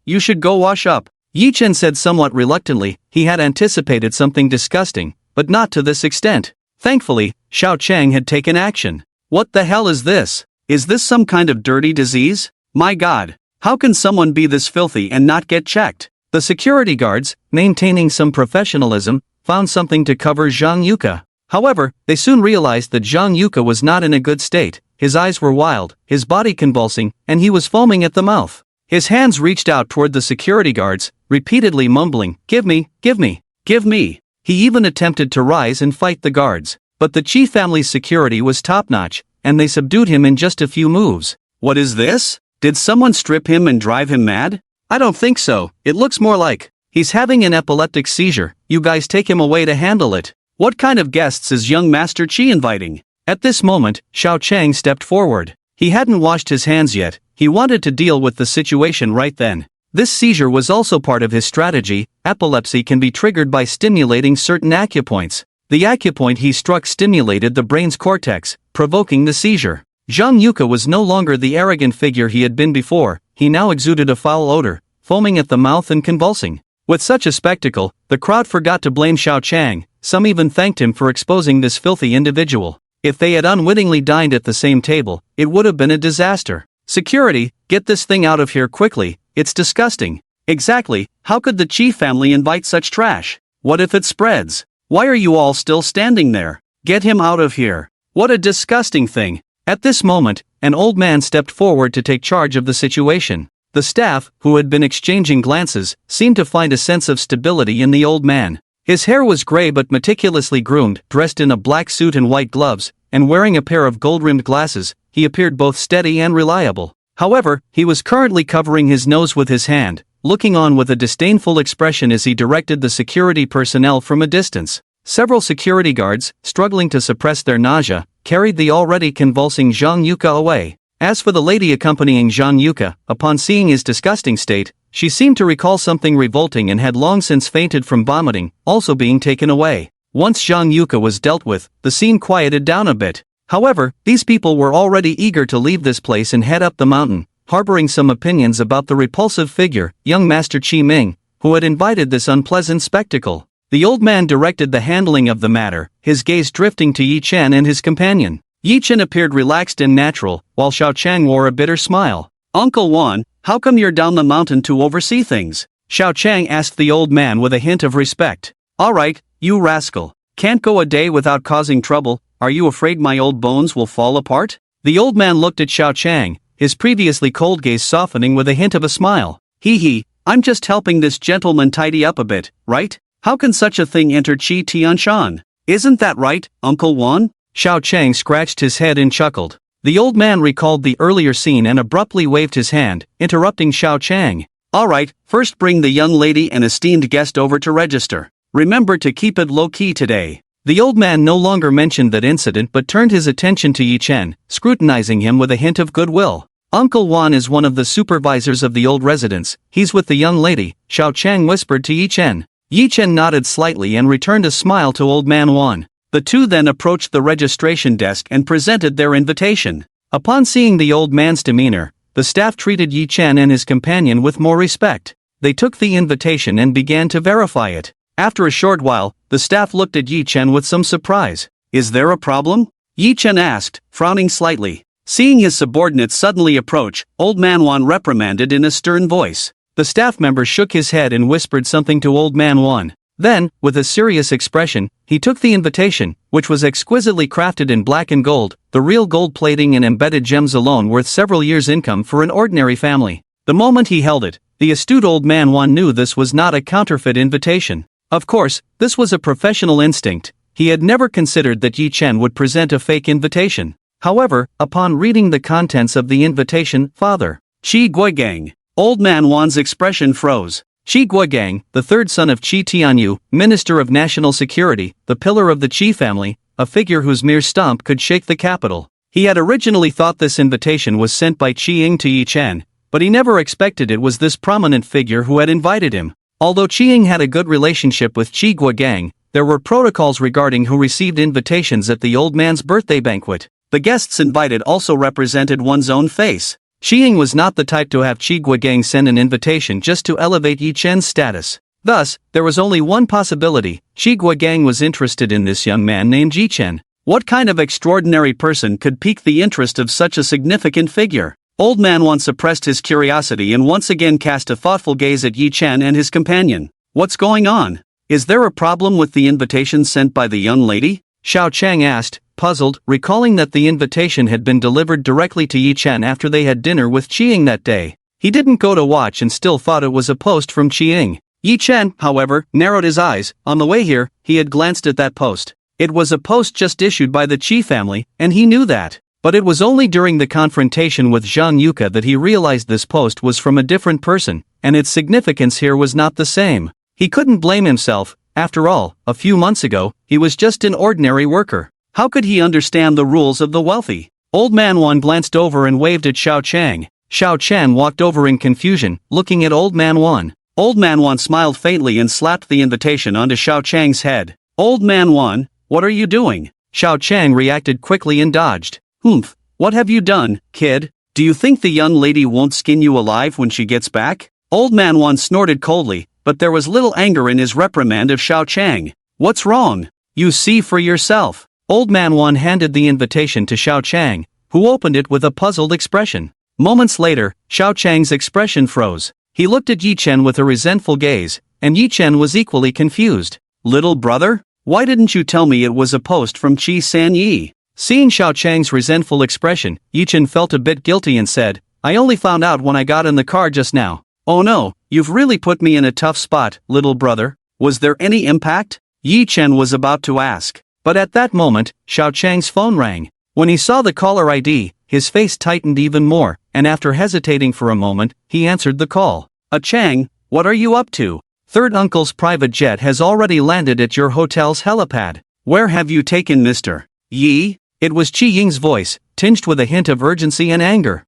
You should go wash up. Yi Chen said somewhat reluctantly. He had anticipated something disgusting, but not to this extent. Thankfully, Xiao Chang had taken action. What the hell is this? Is this some kind of dirty disease? My god, how can someone be this filthy and not get checked? The security guards, maintaining some professionalism, found something to cover Zhang Yuka. However, they soon realized that Zhang Yuka was not in a good state. His eyes were wild, his body convulsing, and he was foaming at the mouth. His hands reached out toward the security guards, repeatedly mumbling, "Give me, give me, give me." He even attempted to rise and fight the guards. But the Chi family's security was top-notch, and they subdued him in just a few moves. What is this? Did someone strip him and drive him mad? I don't think so. It looks more like he's having an epileptic seizure. You guys take him away to handle it. What kind of guests is young Master Chi inviting? At this moment, Xiao Chang stepped forward. He hadn't washed his hands yet. He wanted to deal with the situation right then. This seizure was also part of his strategy. Epilepsy can be triggered by stimulating certain acupoints. The acupoint he struck stimulated the brain's cortex, provoking the seizure. Zhang Yuka was no longer the arrogant figure he had been before. He now exuded a foul odor, foaming at the mouth and convulsing. With such a spectacle, the crowd forgot to blame Xiao Chang. Some even thanked him for exposing this filthy individual. If they had unwittingly dined at the same table, it would have been a disaster. Security, get this thing out of here quickly, it's disgusting. Exactly, how could the Chi family invite such trash? What if it spreads? Why are you all still standing there? Get him out of here. What a disgusting thing. At this moment, an old man stepped forward to take charge of the situation. The staff, who had been exchanging glances, seemed to find a sense of stability in the old man. His hair was gray but meticulously groomed, dressed in a black suit and white gloves, and wearing a pair of gold-rimmed glasses. He appeared both steady and reliable. However, he was currently covering his nose with his hand, looking on with a disdainful expression as he directed the security personnel from a distance. Several security guards, struggling to suppress their nausea, carried the already convulsing Zhang Yuka away. As for the lady accompanying Zhang Yuka, upon seeing his disgusting state, she seemed to recall something revolting and had long since fainted from vomiting, also being taken away. Once Zhang Yuka was dealt with, the scene quieted down a bit. However, these people were already eager to leave this place and head up the mountain, harboring some opinions about the repulsive figure, young Master Chi Ming, who had invited this unpleasant spectacle. The old man directed the handling of the matter, his gaze drifting to Yi Chen and his companion. Yi Chen appeared relaxed and natural, while Xiao Chang wore a bitter smile. "Uncle Wan, how come you're down the mountain to oversee things?" Xiao Chang asked the old man with a hint of respect. "All right, you rascal. Can't go a day without causing trouble. Are you afraid my old bones will fall apart?" The old man looked at Xiao Chang, his previously cold gaze softening with a hint of a smile. Hee, I'm just helping this gentleman tidy up a bit, right? How can such a thing enter Chi Tianshan? Isn't that right, Uncle Wan? Xiao Chang scratched his head and chuckled. The old man recalled the earlier scene and abruptly waved his hand, interrupting Xiao Chang. "All right, first bring the young lady and esteemed guest over to register. Remember to keep it low-key today." The old man no longer mentioned that incident but turned his attention to Yi Chen, scrutinizing him with a hint of goodwill. "Uncle Wan is one of the supervisors of the old residence. He's with the young lady," Xiao Chang whispered to Yi Chen. Yi Chen nodded slightly and returned a smile to old man Wan. The two then approached the registration desk and presented their invitation. Upon seeing the old man's demeanor, the staff treated Yi Chen and his companion with more respect. They took the invitation and began to verify it. After a short while, the staff looked at Yi Chen with some surprise. "Is there a problem?" Yi Chen asked, frowning slightly. Seeing his subordinates suddenly approach, old man Wan reprimanded in a stern voice. The staff member shook his head and whispered something to old man Wan. Then, with a serious expression, he took the invitation, which was exquisitely crafted in black and gold, the real gold plating and embedded gems alone worth several years' income for an ordinary family. The moment he held it, the astute old man Wan knew this was not a counterfeit invitation. Of course, this was a professional instinct. He had never considered that Yi Chen would present a fake invitation. However, upon reading the contents of the invitation, Father Chi Guigang, old man Wan's expression froze. Chi Guigang, the third son of Chi Tianyu, Minister of National Security, the pillar of the Chi family, a figure whose mere stomp could shake the capital. He had originally thought this invitation was sent by Chi Ying to Yi Chen, but he never expected it was this prominent figure who had invited him. Although Chi-ying had a good relationship with Chi Guogang, there were protocols regarding who received invitations at the old man's birthday banquet. The guests invited also represented one's own face. Chi-ying was not the type to have Chi Guogang send an invitation just to elevate Yi Chen's status. Thus, there was only one possibility: Chi Guogang was interested in this young man named Yi Chen. What kind of extraordinary person could pique the interest of such a significant figure? Old Manhwa suppressed his curiosity and once again cast a thoughtful gaze at Yi Chen and his companion. What's going on? Is there a problem with the invitation sent by the young lady? Xiao Chang asked, puzzled, recalling that the invitation had been delivered directly to Yi Chen after they had dinner with Chi-ying that day. He didn't go to watch and still thought it was a post from Chi-ying. Yi Chen, however, narrowed his eyes. On the way here, he had glanced at that post. It was a post just issued by the Chi family, and he knew that. But it was only during the confrontation with Zhang Yuka that he realized this post was from a different person, and its significance here was not the same. He couldn't blame himself. After all, a few months ago, he was just an ordinary worker. How could he understand the rules of the wealthy? Old Manhwa glanced over and waved at Xiao Chang. Xiao Chan walked over in confusion, looking at Old Manhwa. Old Manhwa smiled faintly and slapped the invitation onto Xiao Chang's head. Old Manhwa, what are you doing? Xiao Chang reacted quickly and dodged. Humph, what have you done, kid? Do you think the young lady won't skin you alive when she gets back? Old Manhwa snorted coldly, but there was little anger in his reprimand of Xiao Chang. What's wrong? You see for yourself. Old Manhwa handed the invitation to Xiao Chang, who opened it with a puzzled expression. Moments later, Xiao Chang's expression froze. He looked at Yi Chen with a resentful gaze, and Yi Chen was equally confused. Little brother? Why didn't you tell me it was a post from Chi San Yi? Seeing Xiao Chang's resentful expression, Yi Chen felt a bit guilty and said, I only found out when I got in the car just now. Oh no, you've really put me in a tough spot, little brother. Was there any impact? Yi Chen was about to ask. But at that moment, Xiao Chang's phone rang. When he saw the caller ID, his face tightened even more, and after hesitating for a moment, he answered the call. Chang, what are you up to? Third uncle's private jet has already landed at your hotel's helipad. Where have you taken Mr. Yi? It was Chi-ying's voice, tinged with a hint of urgency and anger.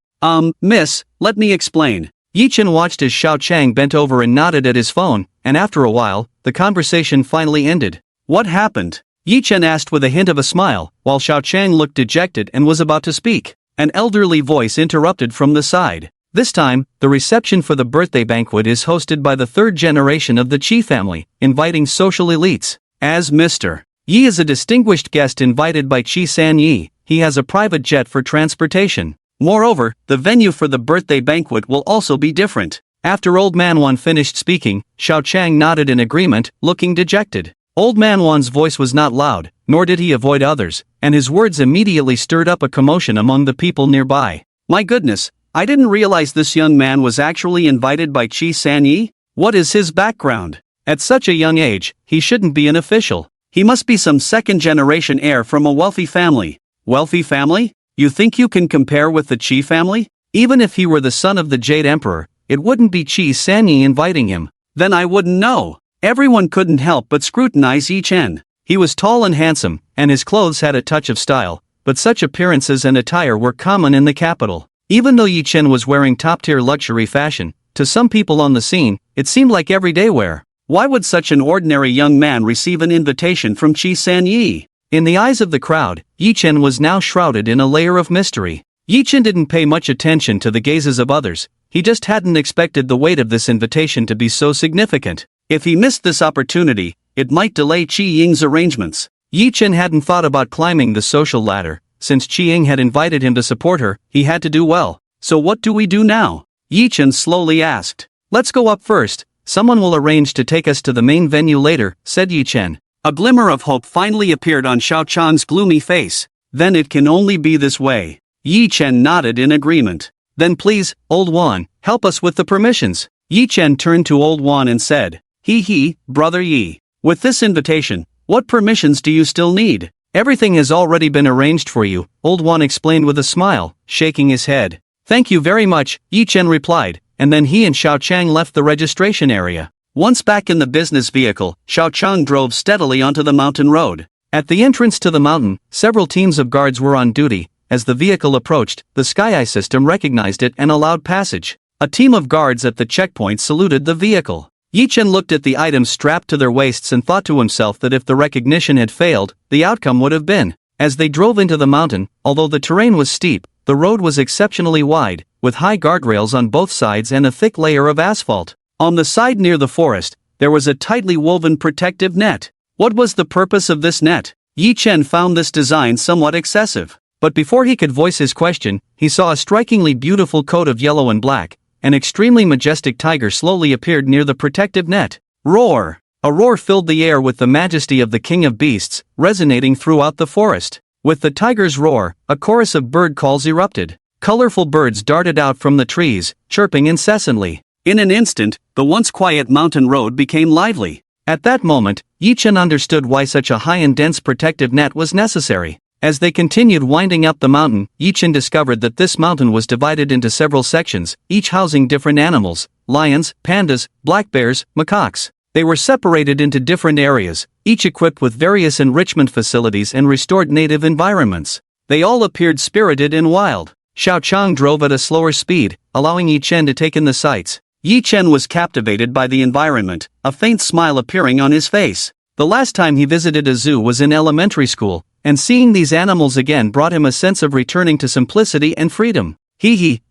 Miss, let me explain. Yi Chen watched as Xiao Chang bent over and nodded at his phone, and after a while, the conversation finally ended. What happened? Yi Chen asked with a hint of a smile, while Xiao Chang looked dejected and was about to speak. An elderly voice interrupted from the side. This time, the reception for the birthday banquet is hosted by the third generation of the Chi family, inviting social elites. As Mr. Yi is a distinguished guest invited by Chi San Yi, he has a private jet for transportation. Moreover, the venue for the birthday banquet will also be different. After Old Manhwa finished speaking, Xiao Chang nodded in agreement, looking dejected. Old Manhwa's voice was not loud, nor did he avoid others, and his words immediately stirred up a commotion among the people nearby. My goodness, I didn't realize this young man was actually invited by Chi San Yi? What is his background? At such a young age, he shouldn't be an official. He must be some second-generation heir from a wealthy family. Wealthy family? You think you can compare with the Chi family? Even if he were the son of the Jade Emperor, it wouldn't be Chi San Yi inviting him. Then I wouldn't know. Everyone couldn't help but scrutinize Yi Chen. He was tall and handsome, and his clothes had a touch of style, but such appearances and attire were common in the capital. Even though Yi Chen was wearing top-tier luxury fashion, to some people on the scene, it seemed like everyday wear. Why would such an ordinary young man receive an invitation from Chi San Yi? In the eyes of the crowd, Yi Chen was now shrouded in a layer of mystery. Yi Chen didn't pay much attention to the gazes of others, he just hadn't expected the weight of this invitation to be so significant. If he missed this opportunity, it might delay Chi-ying's arrangements. Yi Chen hadn't thought about climbing the social ladder. Since Chi-ying had invited him to support her, he had to do well. So what do we do now? Yi Chen slowly asked. Let's go up first. Someone will arrange to take us to the main venue later, said Yi Chen. A glimmer of hope finally appeared on Xiao Chang's gloomy face. Then it can only be this way. Yi Chen nodded in agreement. Then please, Old Wan, help us with the permissions. Yi Chen turned to Old Wan and said, Brother Yi. With this invitation, what permissions do you still need? Everything has already been arranged for you, Old Wan explained with a smile, shaking his head. Thank you very much, Yi Chen replied, and then he and Xiao Chang left the registration area. Once back in the business vehicle, Xiao Chang drove steadily onto the mountain road. At the entrance to the mountain, several teams of guards were on duty. As the vehicle approached, the Sky Eye system recognized it and allowed passage. A team of guards at the checkpoint saluted the vehicle. Yi-chen looked at the items strapped to their waists and thought to himself that if the recognition had failed, the outcome would have been. As they drove into the mountain, although the terrain was steep, the road was exceptionally wide, with high guardrails on both sides and a thick layer of asphalt. On the side near the forest, there was a tightly woven protective net. What was the purpose of this net? Yi-chen found this design somewhat excessive. But before he could voice his question, he saw a strikingly beautiful coat of yellow and black. An extremely majestic tiger slowly appeared near the protective net. Roar! A roar filled the air with the majesty of the king of beasts, resonating throughout the forest. With the tiger's roar, a chorus of bird calls erupted. Colorful birds darted out from the trees, chirping incessantly. In an instant, the once quiet mountain road became lively. At that moment, Yi-chen understood why such a high and dense protective net was necessary. As they continued winding up the mountain, Yi-chen discovered that this mountain was divided into several sections, each housing different animals: lions, pandas, black bears, macaques. They were separated into different areas, each equipped with various enrichment facilities and restored native environments. They all appeared spirited and wild. Xiao Chang drove at a slower speed, allowing Yi-chen to take in the sights. Yi-chen was captivated by the environment, a faint smile appearing on his face. The last time he visited a zoo was in elementary school, and seeing these animals again brought him a sense of returning to simplicity and freedom.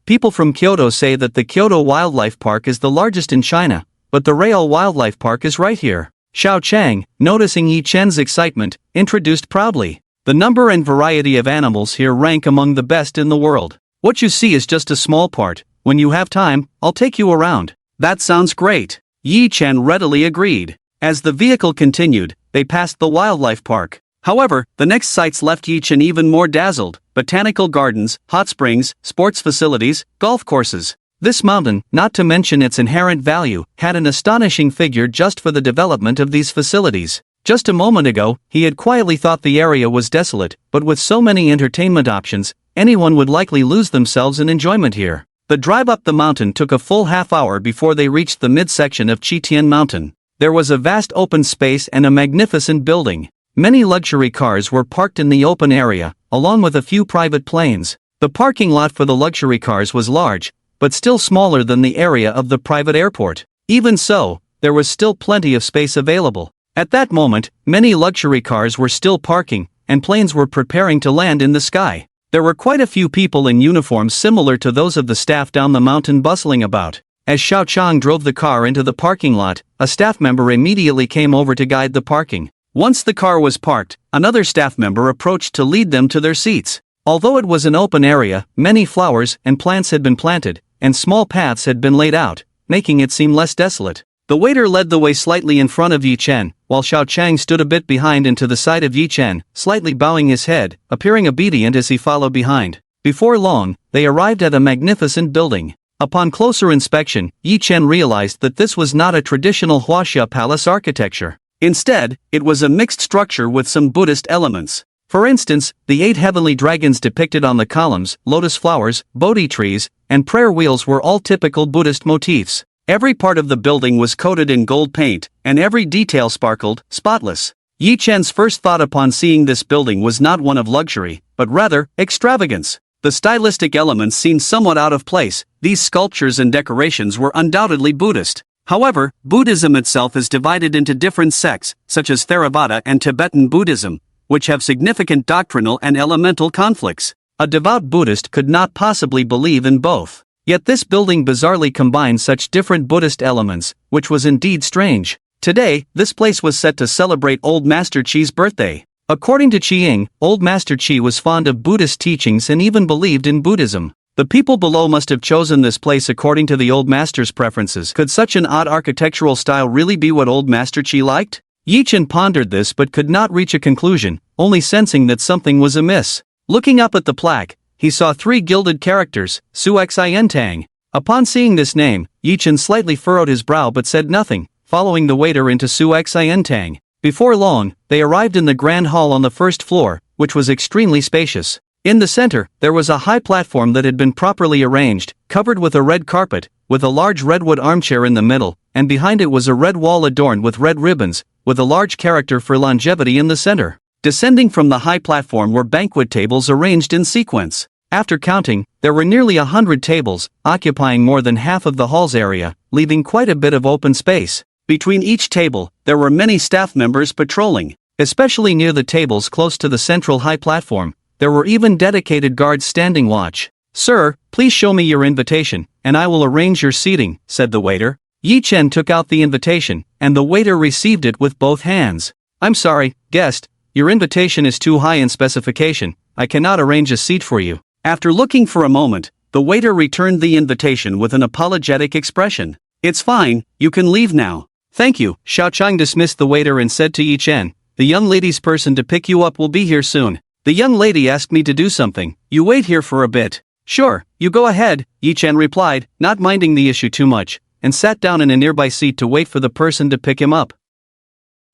People from Kyoto say that the Kyoto Wildlife Park is the largest in China, but the Real Wildlife Park is right here. Xiao Chang, noticing Yi-chen's excitement, introduced proudly. The number and variety of animals here rank among the best in the world. What you see is just a small part. When you have time, I'll take you around. That sounds great. Yi-chen readily agreed. As the vehicle continued, they passed the wildlife park. However, the next sights left Yi-chen even more dazzled: botanical gardens, hot springs, sports facilities, golf courses. This mountain, not to mention its inherent value, had an astonishing figure just for the development of these facilities. Just a moment ago, he had quietly thought the area was desolate, but with so many entertainment options, anyone would likely lose themselves in enjoyment here. The drive up the mountain took a full half-hour before they reached the midsection of Chitian Mountain. There was a vast open space and a magnificent building. Many luxury cars were parked in the open area, along with a few private planes. The parking lot for the luxury cars was large, but still smaller than the area of the private airport. Even so, there was still plenty of space available. At that moment, many luxury cars were still parking, and planes were preparing to land in the sky. There were quite a few people in uniforms similar to those of the staff down the mountain bustling about. As Xiao Chang drove the car into the parking lot, a staff member immediately came over to guide the parking. Once the car was parked, another staff member approached to lead them to their seats. Although it was an open area, many flowers and plants had been planted, and small paths had been laid out, making it seem less desolate. The waiter led the way slightly in front of Yi-chen, while Xiao Chang stood a bit behind and to the side of Yi-chen, slightly bowing his head, appearing obedient as he followed behind. Before long, they arrived at a magnificent building. Upon closer inspection, Yi-chen realized that this was not a traditional Huaxia palace architecture. Instead, it was a mixed structure with some Buddhist elements. For instance, the 8 heavenly dragons depicted on the columns, lotus flowers, Bodhi trees, and prayer wheels were all typical Buddhist motifs. Every part of the building was coated in gold paint, and every detail sparkled, spotless. Yi-chen's first thought upon seeing this building was not one of luxury, but rather, extravagance. The stylistic elements seemed somewhat out of place. These sculptures and decorations were undoubtedly Buddhist. However, Buddhism itself is divided into different sects, such as Theravada and Tibetan Buddhism, which have significant doctrinal and elemental conflicts. A devout Buddhist could not possibly believe in both. Yet this building bizarrely combined such different Buddhist elements, which was indeed strange. Today, this place was set to celebrate Old Master Chi's birthday. According to Qi, Old Master Chi was fond of Buddhist teachings and even believed in Buddhism. The people below must have chosen this place according to the Old Master's preferences. Could such an odd architectural style really be what Old Master Chi liked? Yi-chen pondered this but could not reach a conclusion, only sensing that something was amiss. Looking up at the plaque, he saw 3 gilded characters, Su Xian Tang. Upon seeing this name, Yi-chen slightly furrowed his brow but said nothing, following the waiter into Su Xian Tang. Before long, they arrived in the grand hall on the first floor, which was extremely spacious. In the center, there was a high platform that had been properly arranged, covered with a red carpet, with a large redwood armchair in the middle, and behind it was a red wall adorned with red ribbons, with a large character for longevity in the center. Descending from the high platform were banquet tables arranged in sequence. After counting, there were nearly 100 tables, occupying more than half of the hall's area, leaving quite a bit of open space. Between each table, there were many staff members patrolling, especially near the tables close to the central high platform. There were even dedicated guards standing watch. "Sir, please show me your invitation, and I will arrange your seating," said the waiter. Yi Chen took out the invitation, and the waiter received it with both hands. "I'm sorry, guest, your invitation is too high in specification. I cannot arrange a seat for you." After looking for a moment, the waiter returned the invitation with an apologetic expression. "It's fine, you can leave now." "Thank you." Xiaochang dismissed the waiter and said to Yi Chen, "The young lady's person to pick you up will be here soon. The young lady asked me to do something. You wait here for a bit." "Sure, you go ahead," Yi Chen replied, not minding the issue too much, and sat down in a nearby seat to wait for the person to pick him up.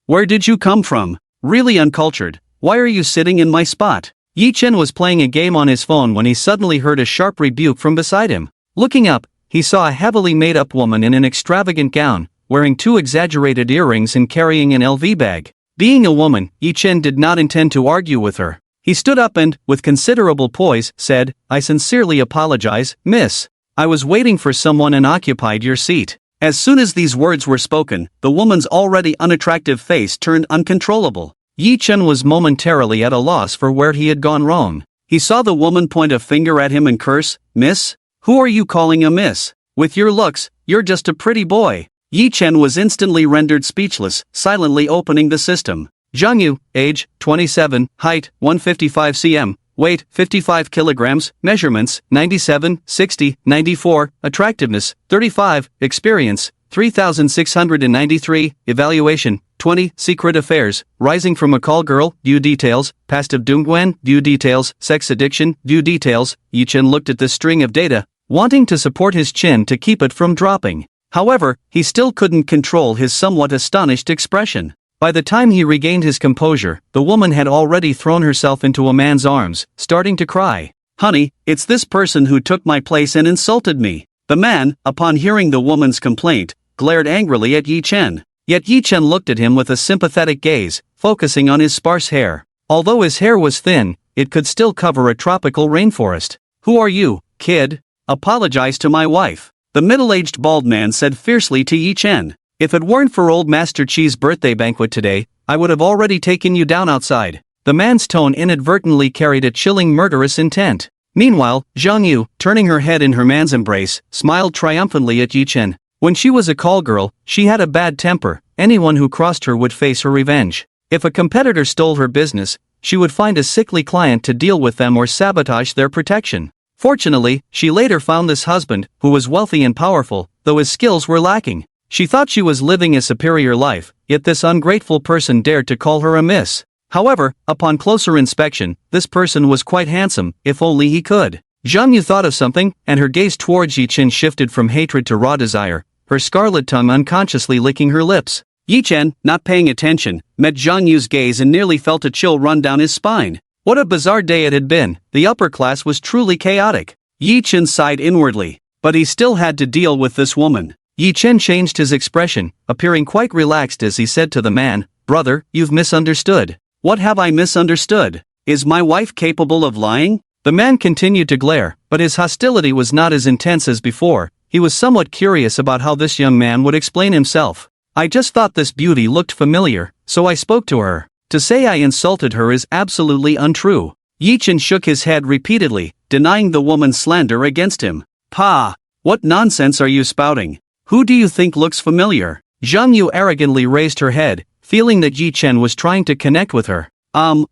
"Where did you come from? Really uncultured. Why are you sitting in my spot?" Yi Chen was playing a game on his phone when he suddenly heard a sharp rebuke from beside him. Looking up, he saw a heavily made-up woman in an extravagant gown, wearing 2 exaggerated earrings and carrying an LV bag. Being a woman, Yi Chen did not intend to argue with her. He stood up and, with considerable poise, said, "I sincerely apologize, miss. I was waiting for someone and occupied your seat." As soon as these words were spoken, the woman's already unattractive face turned uncontrollable. Yi Chen was momentarily at a loss for where he had gone wrong. He saw the woman point a finger at him and curse, "Miss? Who are you calling a miss? With your looks, you're just a pretty boy." Yi Chen was instantly rendered speechless, silently opening the system. Zhang Yu, age, 27, height, 155 cm, weight, 55 kilograms, measurements, 97, 60, 94, attractiveness, 35, experience, 3,693, evaluation, 20, secret affairs, rising from a call girl, view details, past of Dongguan, view details, sex addiction, view details. Yi Chen looked at this string of data, wanting to support his chin to keep it from dropping. However, he still couldn't control his somewhat astonished expression. By the time he regained his composure, the woman had already thrown herself into a man's arms, starting to cry. "Honey, it's this person who took my place and insulted me." The man, upon hearing the woman's complaint, glared angrily at Yi Chen. Yet Yi Chen looked at him with a sympathetic gaze, focusing on his sparse hair. Although his hair was thin, it could still cover a tropical rainforest. "Who are you, kid? Apologize to my wife," the middle-aged bald man said fiercely to Yi Chen. "If it weren't for old Master Chi's birthday banquet today, I would have already taken you down outside." The man's tone inadvertently carried a chilling murderous intent. Meanwhile, Zhang Yu, turning her head in her man's embrace, smiled triumphantly at Yi Chen. When she was a call girl, she had a bad temper. Anyone who crossed her would face her revenge. If a competitor stole her business, she would find a sickly client to deal with them or sabotage their protection. Fortunately, she later found this husband, who was wealthy and powerful, though his skills were lacking. She thought she was living a superior life, yet this ungrateful person dared to call her a miss. However, upon closer inspection, this person was quite handsome, if only he could. Zhang Yu thought of something, and her gaze towards Yi Chen shifted from hatred to raw desire, her scarlet tongue unconsciously licking her lips. Yi Chen, not paying attention, met Zhang Yu's gaze and nearly felt a chill run down his spine. What a bizarre day it had been. The upper class was truly chaotic. Yi Chen sighed inwardly, but he still had to deal with this woman. Yi Chen changed his expression, appearing quite relaxed as he said to the man, "Brother, you've misunderstood." "What have I misunderstood? Is my wife capable of lying?" The man continued to glare, but his hostility was not as intense as before. He was somewhat curious about how this young man would explain himself. "I just thought this beauty looked familiar, so I spoke to her. To say I insulted her is absolutely untrue." Yi Chen shook his head repeatedly, denying the woman's slander against him. "Pa! What nonsense are you spouting? Who do you think looks familiar?" Zhang Yu arrogantly raised her head, feeling that Yi Chen was trying to connect with her.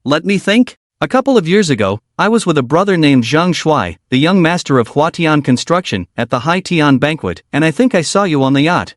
Let me think. A couple of years ago, I was with a brother named Zhang Shuai, the young master of Huatian construction, at the Hai Tian banquet, and I think I saw you on the yacht.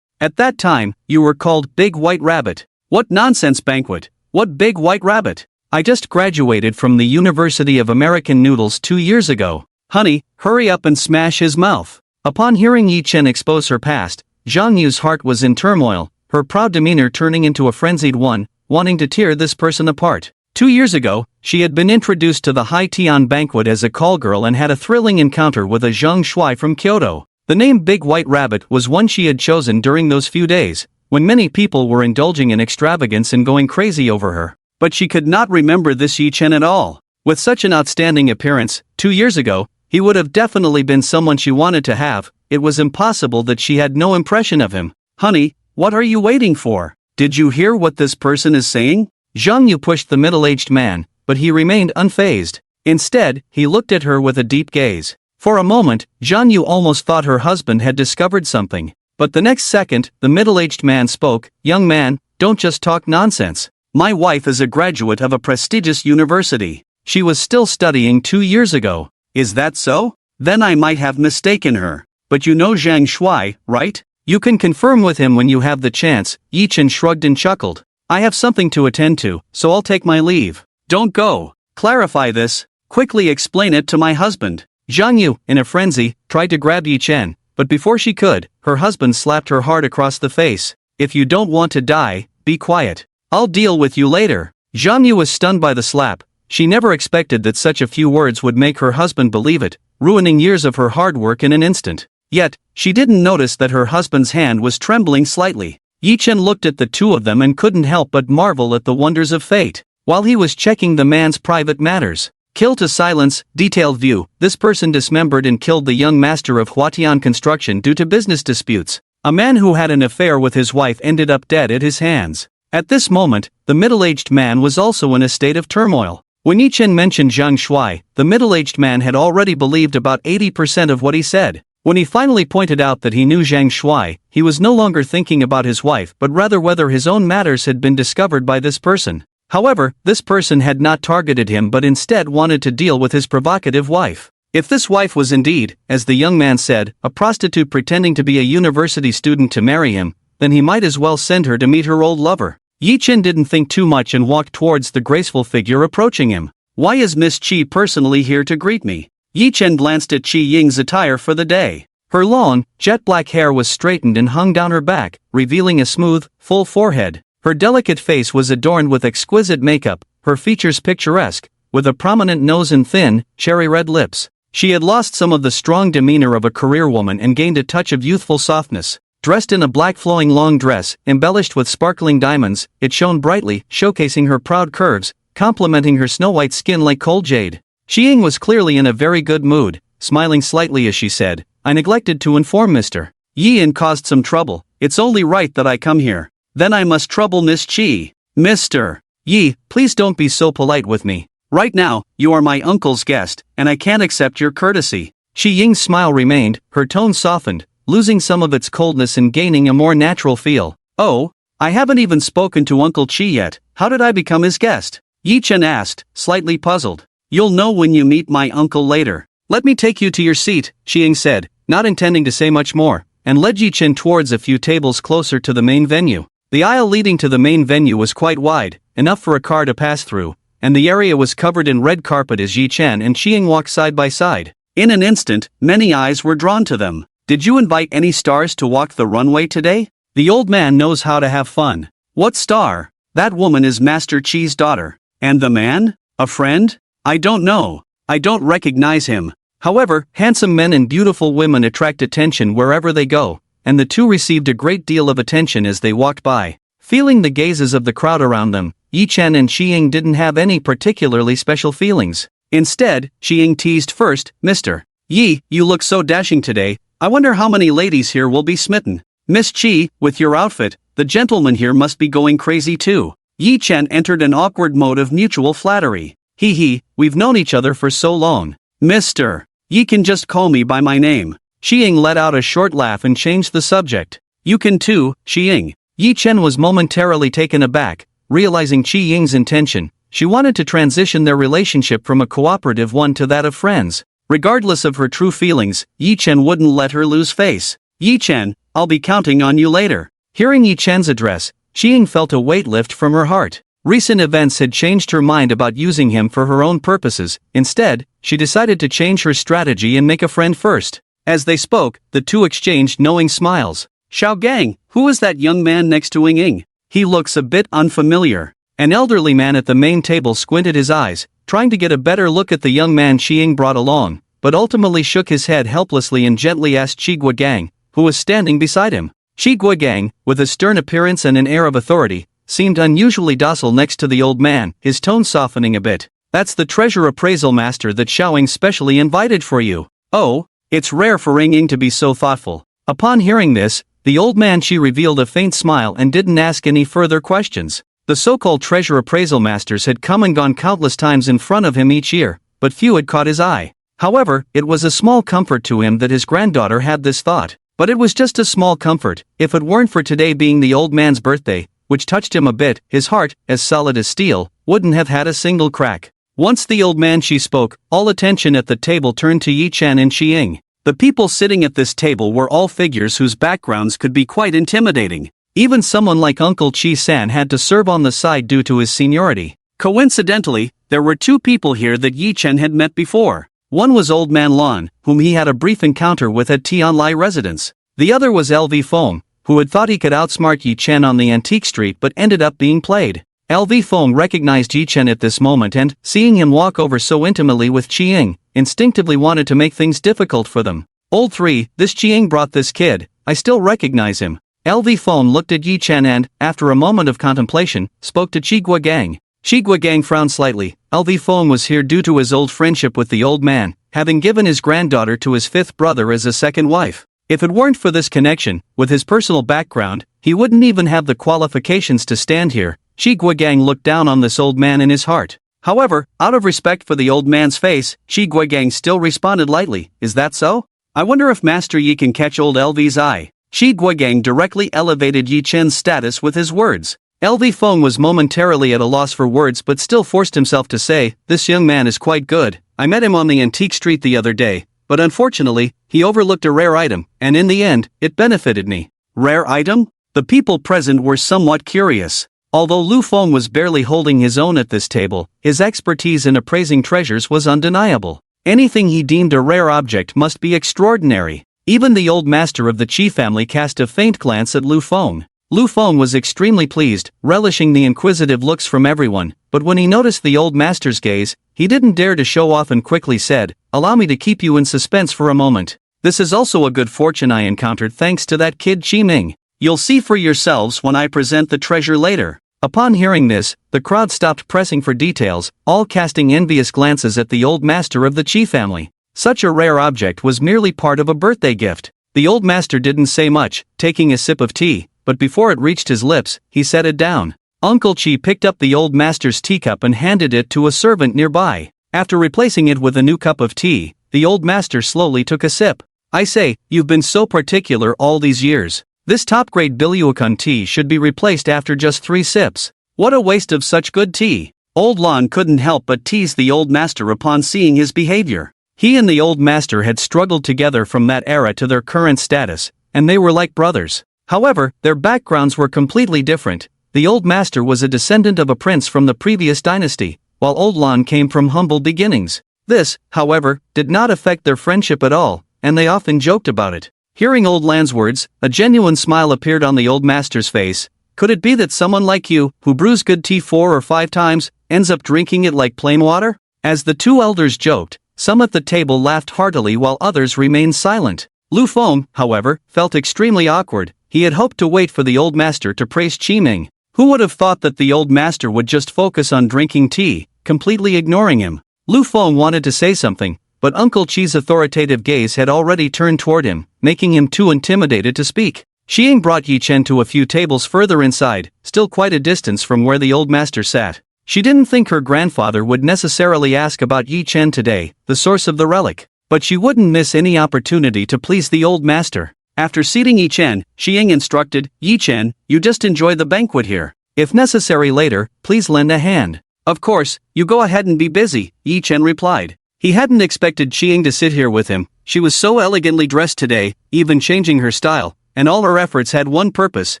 At that time, you were called Big White Rabbit." "What nonsense banquet? What Big White Rabbit? I just graduated from the University of American Noodles 2 years ago." "Honey, hurry up and smash his mouth." Upon hearing Yi Chen expose her past, Zhang Yu's heart was in turmoil, her proud demeanor turning into a frenzied one, wanting to tear this person apart. 2 years ago, she had been introduced to the Hai Tian banquet as a call girl and had a thrilling encounter with a Zhang Shuai from Kyoto. The name Big White Rabbit was one she had chosen during those few days, when many people were indulging in extravagance and going crazy over her. But she could not remember this Yi Chen at all. With such an outstanding appearance, 2 years ago, he would have definitely been someone she wanted to have. It was impossible that she had no impression of him. Honey, what are you waiting for? Did you hear what this person is saying? Zhang Yu pushed the middle-aged man, but he remained unfazed. Instead, he looked at her with a deep gaze. For a moment, Zhang Yu almost thought her husband had discovered something. But the next second, the middle-aged man spoke. Young man, don't just talk nonsense. My wife is a graduate of a prestigious university. She was still studying 2 years ago. Is that so? Then I might have mistaken her. But you know Zhang Shuai, right? You can confirm with him when you have the chance. Yi Chen shrugged and chuckled. I have something to attend to, so I'll take my leave. Don't go. Clarify this. Quickly explain it to my husband. Zhang Yu, in a frenzy, tried to grab Yi Chen, but before she could, her husband slapped her hard across the face. If you don't want to die, be quiet. I'll deal with you later. Zhang Yu was stunned by the slap. She never expected that such a few words would make her husband believe it, ruining years of her hard work in an instant. Yet, she didn't notice that her husband's hand was trembling slightly. Yi Chen looked at the two of them and couldn't help but marvel at the wonders of fate. While he was checking the man's private matters. Kill to silence, detailed view. This person dismembered and killed the young master of Huatian construction due to business disputes. A man who had an affair with his wife ended up dead at his hands. At this moment, the middle-aged man was also in a state of turmoil. When Yi Chen mentioned Zhang Shuai, the middle-aged man had already believed about 80% of what he said. When he finally pointed out that he knew Zhang Shuai, he was no longer thinking about his wife but rather whether his own matters had been discovered by this person. However, this person had not targeted him but instead wanted to deal with his provocative wife. If this wife was indeed, as the young man said, a prostitute pretending to be a university student to marry him, then he might as well send her to meet her old lover. Yi Chen didn't think too much and walked towards the graceful figure approaching him. Why is Miss Qi personally here to greet me? Yi Chen glanced at Qi Ying's attire for the day. Her long, jet-black hair was straightened and hung down her back, revealing a smooth, full forehead. Her delicate face was adorned with exquisite makeup, her features picturesque, with a prominent nose and thin, cherry-red lips. She had lost some of the strong demeanor of a career woman and gained a touch of youthful softness. Dressed in a black flowing long dress, embellished with sparkling diamonds, it shone brightly, showcasing her proud curves, complementing her snow-white skin like cold jade. Xi Ying was clearly in a very good mood, smiling slightly as she said, I neglected to inform Mr. Yin caused some trouble. It's only right that I come here. Then I must trouble Miss Qi. Mr. Yi, please don't be so polite with me. Right now, you are my uncle's guest, and I can't accept your courtesy. Xi Ying's smile remained, her tone softened, losing some of its coldness and gaining a more natural feel. Oh, I haven't even spoken to Uncle Qi yet. How did I become his guest? Yi Chen asked, slightly puzzled. You'll know when you meet my uncle later. Let me take you to your seat, Xi Ying said, not intending to say much more, and led Yi Chen towards a few tables closer to the main venue. The aisle leading to the main venue was quite wide, enough for a car to pass through, and the area was covered in red carpet as Yi Chen and Xi Ying walked side by side. In an instant, many eyes were drawn to them. Did you invite any stars to walk the runway today? The old man knows how to have fun. What star? That woman is Master Qi's daughter. And the man? A friend? I don't know. I don't recognize him. However, handsome men and beautiful women attract attention wherever they go, and the two received a great deal of attention as they walked by. Feeling the gazes of the crowd around them, Yi Chen and Xi Ying didn't have any particularly special feelings. Instead, Xi Ying teased first, Mr. Yi, you look so dashing today, I wonder how many ladies here will be smitten. Miss Qi, with your outfit, the gentleman here must be going crazy too. Yi Chen entered an awkward mode of mutual flattery. Hee, we've known each other for so long. Mr. Yi can just call me by my name. Xi Ying let out a short laugh and changed the subject. You can too, Xi Ying. Yi Chen was momentarily taken aback, realizing Xi Ying's intention. She wanted to transition their relationship from a cooperative one to that of friends. Regardless of her true feelings, Yi Chen wouldn't let her lose face. Yi Chen, I'll be counting on you later. Hearing Yi Chen's address, Xi Ying felt a weight lift from her heart. Recent events had changed her mind about using him for her own purposes. Instead, she decided to change her strategy and make a friend first. As they spoke, the two exchanged knowing smiles. Xiao Gang, who is that young man next to Ying Ying? He looks a bit unfamiliar. An elderly man at the main table squinted his eyes, trying to get a better look at the young man Xi Ying brought along, but ultimately shook his head helplessly and gently asked Qi Guogang, who was standing beside him. Qi Guogang, with a stern appearance and an air of authority, seemed unusually docile next to the old man, his tone softening a bit. That's the treasure appraisal master that Xiaoying specially invited for you. Oh, it's rare for Ring Ying to be so thoughtful. Upon hearing this, the old man Qi revealed a faint smile and didn't ask any further questions. The so-called treasure appraisal masters had come and gone countless times in front of him each year, but few had caught his eye. However, it was a small comfort to him that his granddaughter had this thought. But it was just a small comfort. If it weren't for today being the old man's birthday, which touched him a bit, his heart, as solid as steel, wouldn't have had a single crack. Once the old man Qi spoke, all attention at the table turned to Yi Chen and Xi Ying. The people sitting at this table were all figures whose backgrounds could be quite intimidating. Even someone like Uncle Qi-san had to serve on the side due to his seniority. Coincidentally, there were two people here that Yi Chen had met before. One was Old Man Lan, whom he had a brief encounter with at Tianlai residence. The other was LV Feng, who had thought he could outsmart Yi Chen on the antique street but ended up being played. LV Feng recognized Yi Chen at this moment and, seeing him walk over so intimately with Qi Ying, instinctively wanted to make things difficult for them. Old 3, this Qi Ying brought this kid, I still recognize him. LV Feng looked at Yi Chen and, after a moment of contemplation, spoke to Qi Guogang. Qi Guogang frowned slightly. LV Feng was here due to his old friendship with the old man, having given his granddaughter to his fifth brother as a second wife. If it weren't for this connection, with his personal background, he wouldn't even have the qualifications to stand here. Qi Guogang looked down on this old man in his heart. However, out of respect for the old man's face, Qi Guogang still responded lightly, is that so? I wonder if Master Yi can catch old LV's eye. Qi Guogang directly elevated Yi Chen's status with his words. LV Feng was momentarily at a loss for words but still forced himself to say, this young man is quite good. I met him on the antique street the other day, but unfortunately, he overlooked a rare item, and in the end, it benefited me. Rare item? The people present were somewhat curious. Although Lu Feng was barely holding his own at this table, his expertise in appraising treasures was undeniable. Anything he deemed a rare object must be extraordinary. Even the old master of the Qi family cast a faint glance at Lu Feng. Lu Feng was extremely pleased, relishing the inquisitive looks from everyone, but when he noticed the old master's gaze, he didn't dare to show off and quickly said, allow me to keep you in suspense for a moment. This is also a good fortune I encountered thanks to that kid Qi Ming. You'll see for yourselves when I present the treasure later. Upon hearing this, the crowd stopped pressing for details, all casting envious glances at the old master of the Qi family. Such a rare object was merely part of a birthday gift. The old master didn't say much, taking a sip of tea, but before it reached his lips, he set it down. Uncle Qi picked up the old master's teacup and handed it to a servant nearby. After replacing it with a new cup of tea, the old master slowly took a sip. I say, you've been so particular all these years. This top-grade Billionaire tea should be replaced after just 3 sips. What a waste of such good tea. Old Lan couldn't help but tease the old master upon seeing his behavior. He and the old master had struggled together from that era to their current status, and they were like brothers. However, their backgrounds were completely different. The old master was a descendant of a prince from the previous dynasty, while Old Lan came from humble beginnings. This, however, did not affect their friendship at all, and they often joked about it. Hearing Old Lan's words, a genuine smile appeared on the old master's face. Could it be that someone like you, who brews good tea 4 or 5 times, ends up drinking it like plain water? As the two elders joked, some at the table laughed heartily while others remained silent. Lu Feng, however, felt extremely awkward. He had hoped to wait for the old master to praise Qi Ming. Who would have thought that the old master would just focus on drinking tea, completely ignoring him? Lu Feng wanted to say something, but Uncle Qi's authoritative gaze had already turned toward him, making him too intimidated to speak. Xi Ying brought Yi Chen to a few tables further inside, still quite a distance from where the old master sat. She didn't think her grandfather would necessarily ask about Yi Chen today, the source of the relic, but she wouldn't miss any opportunity to please the old master. After seating Yi Chen, Xi Ying instructed, Yi Chen, you just enjoy the banquet here. If necessary later, please lend a hand. Of course, you go ahead and be busy, Yi Chen replied. He hadn't expected Xi Ying to sit here with him. She was so elegantly dressed today, even changing her style, and all her efforts had one purpose,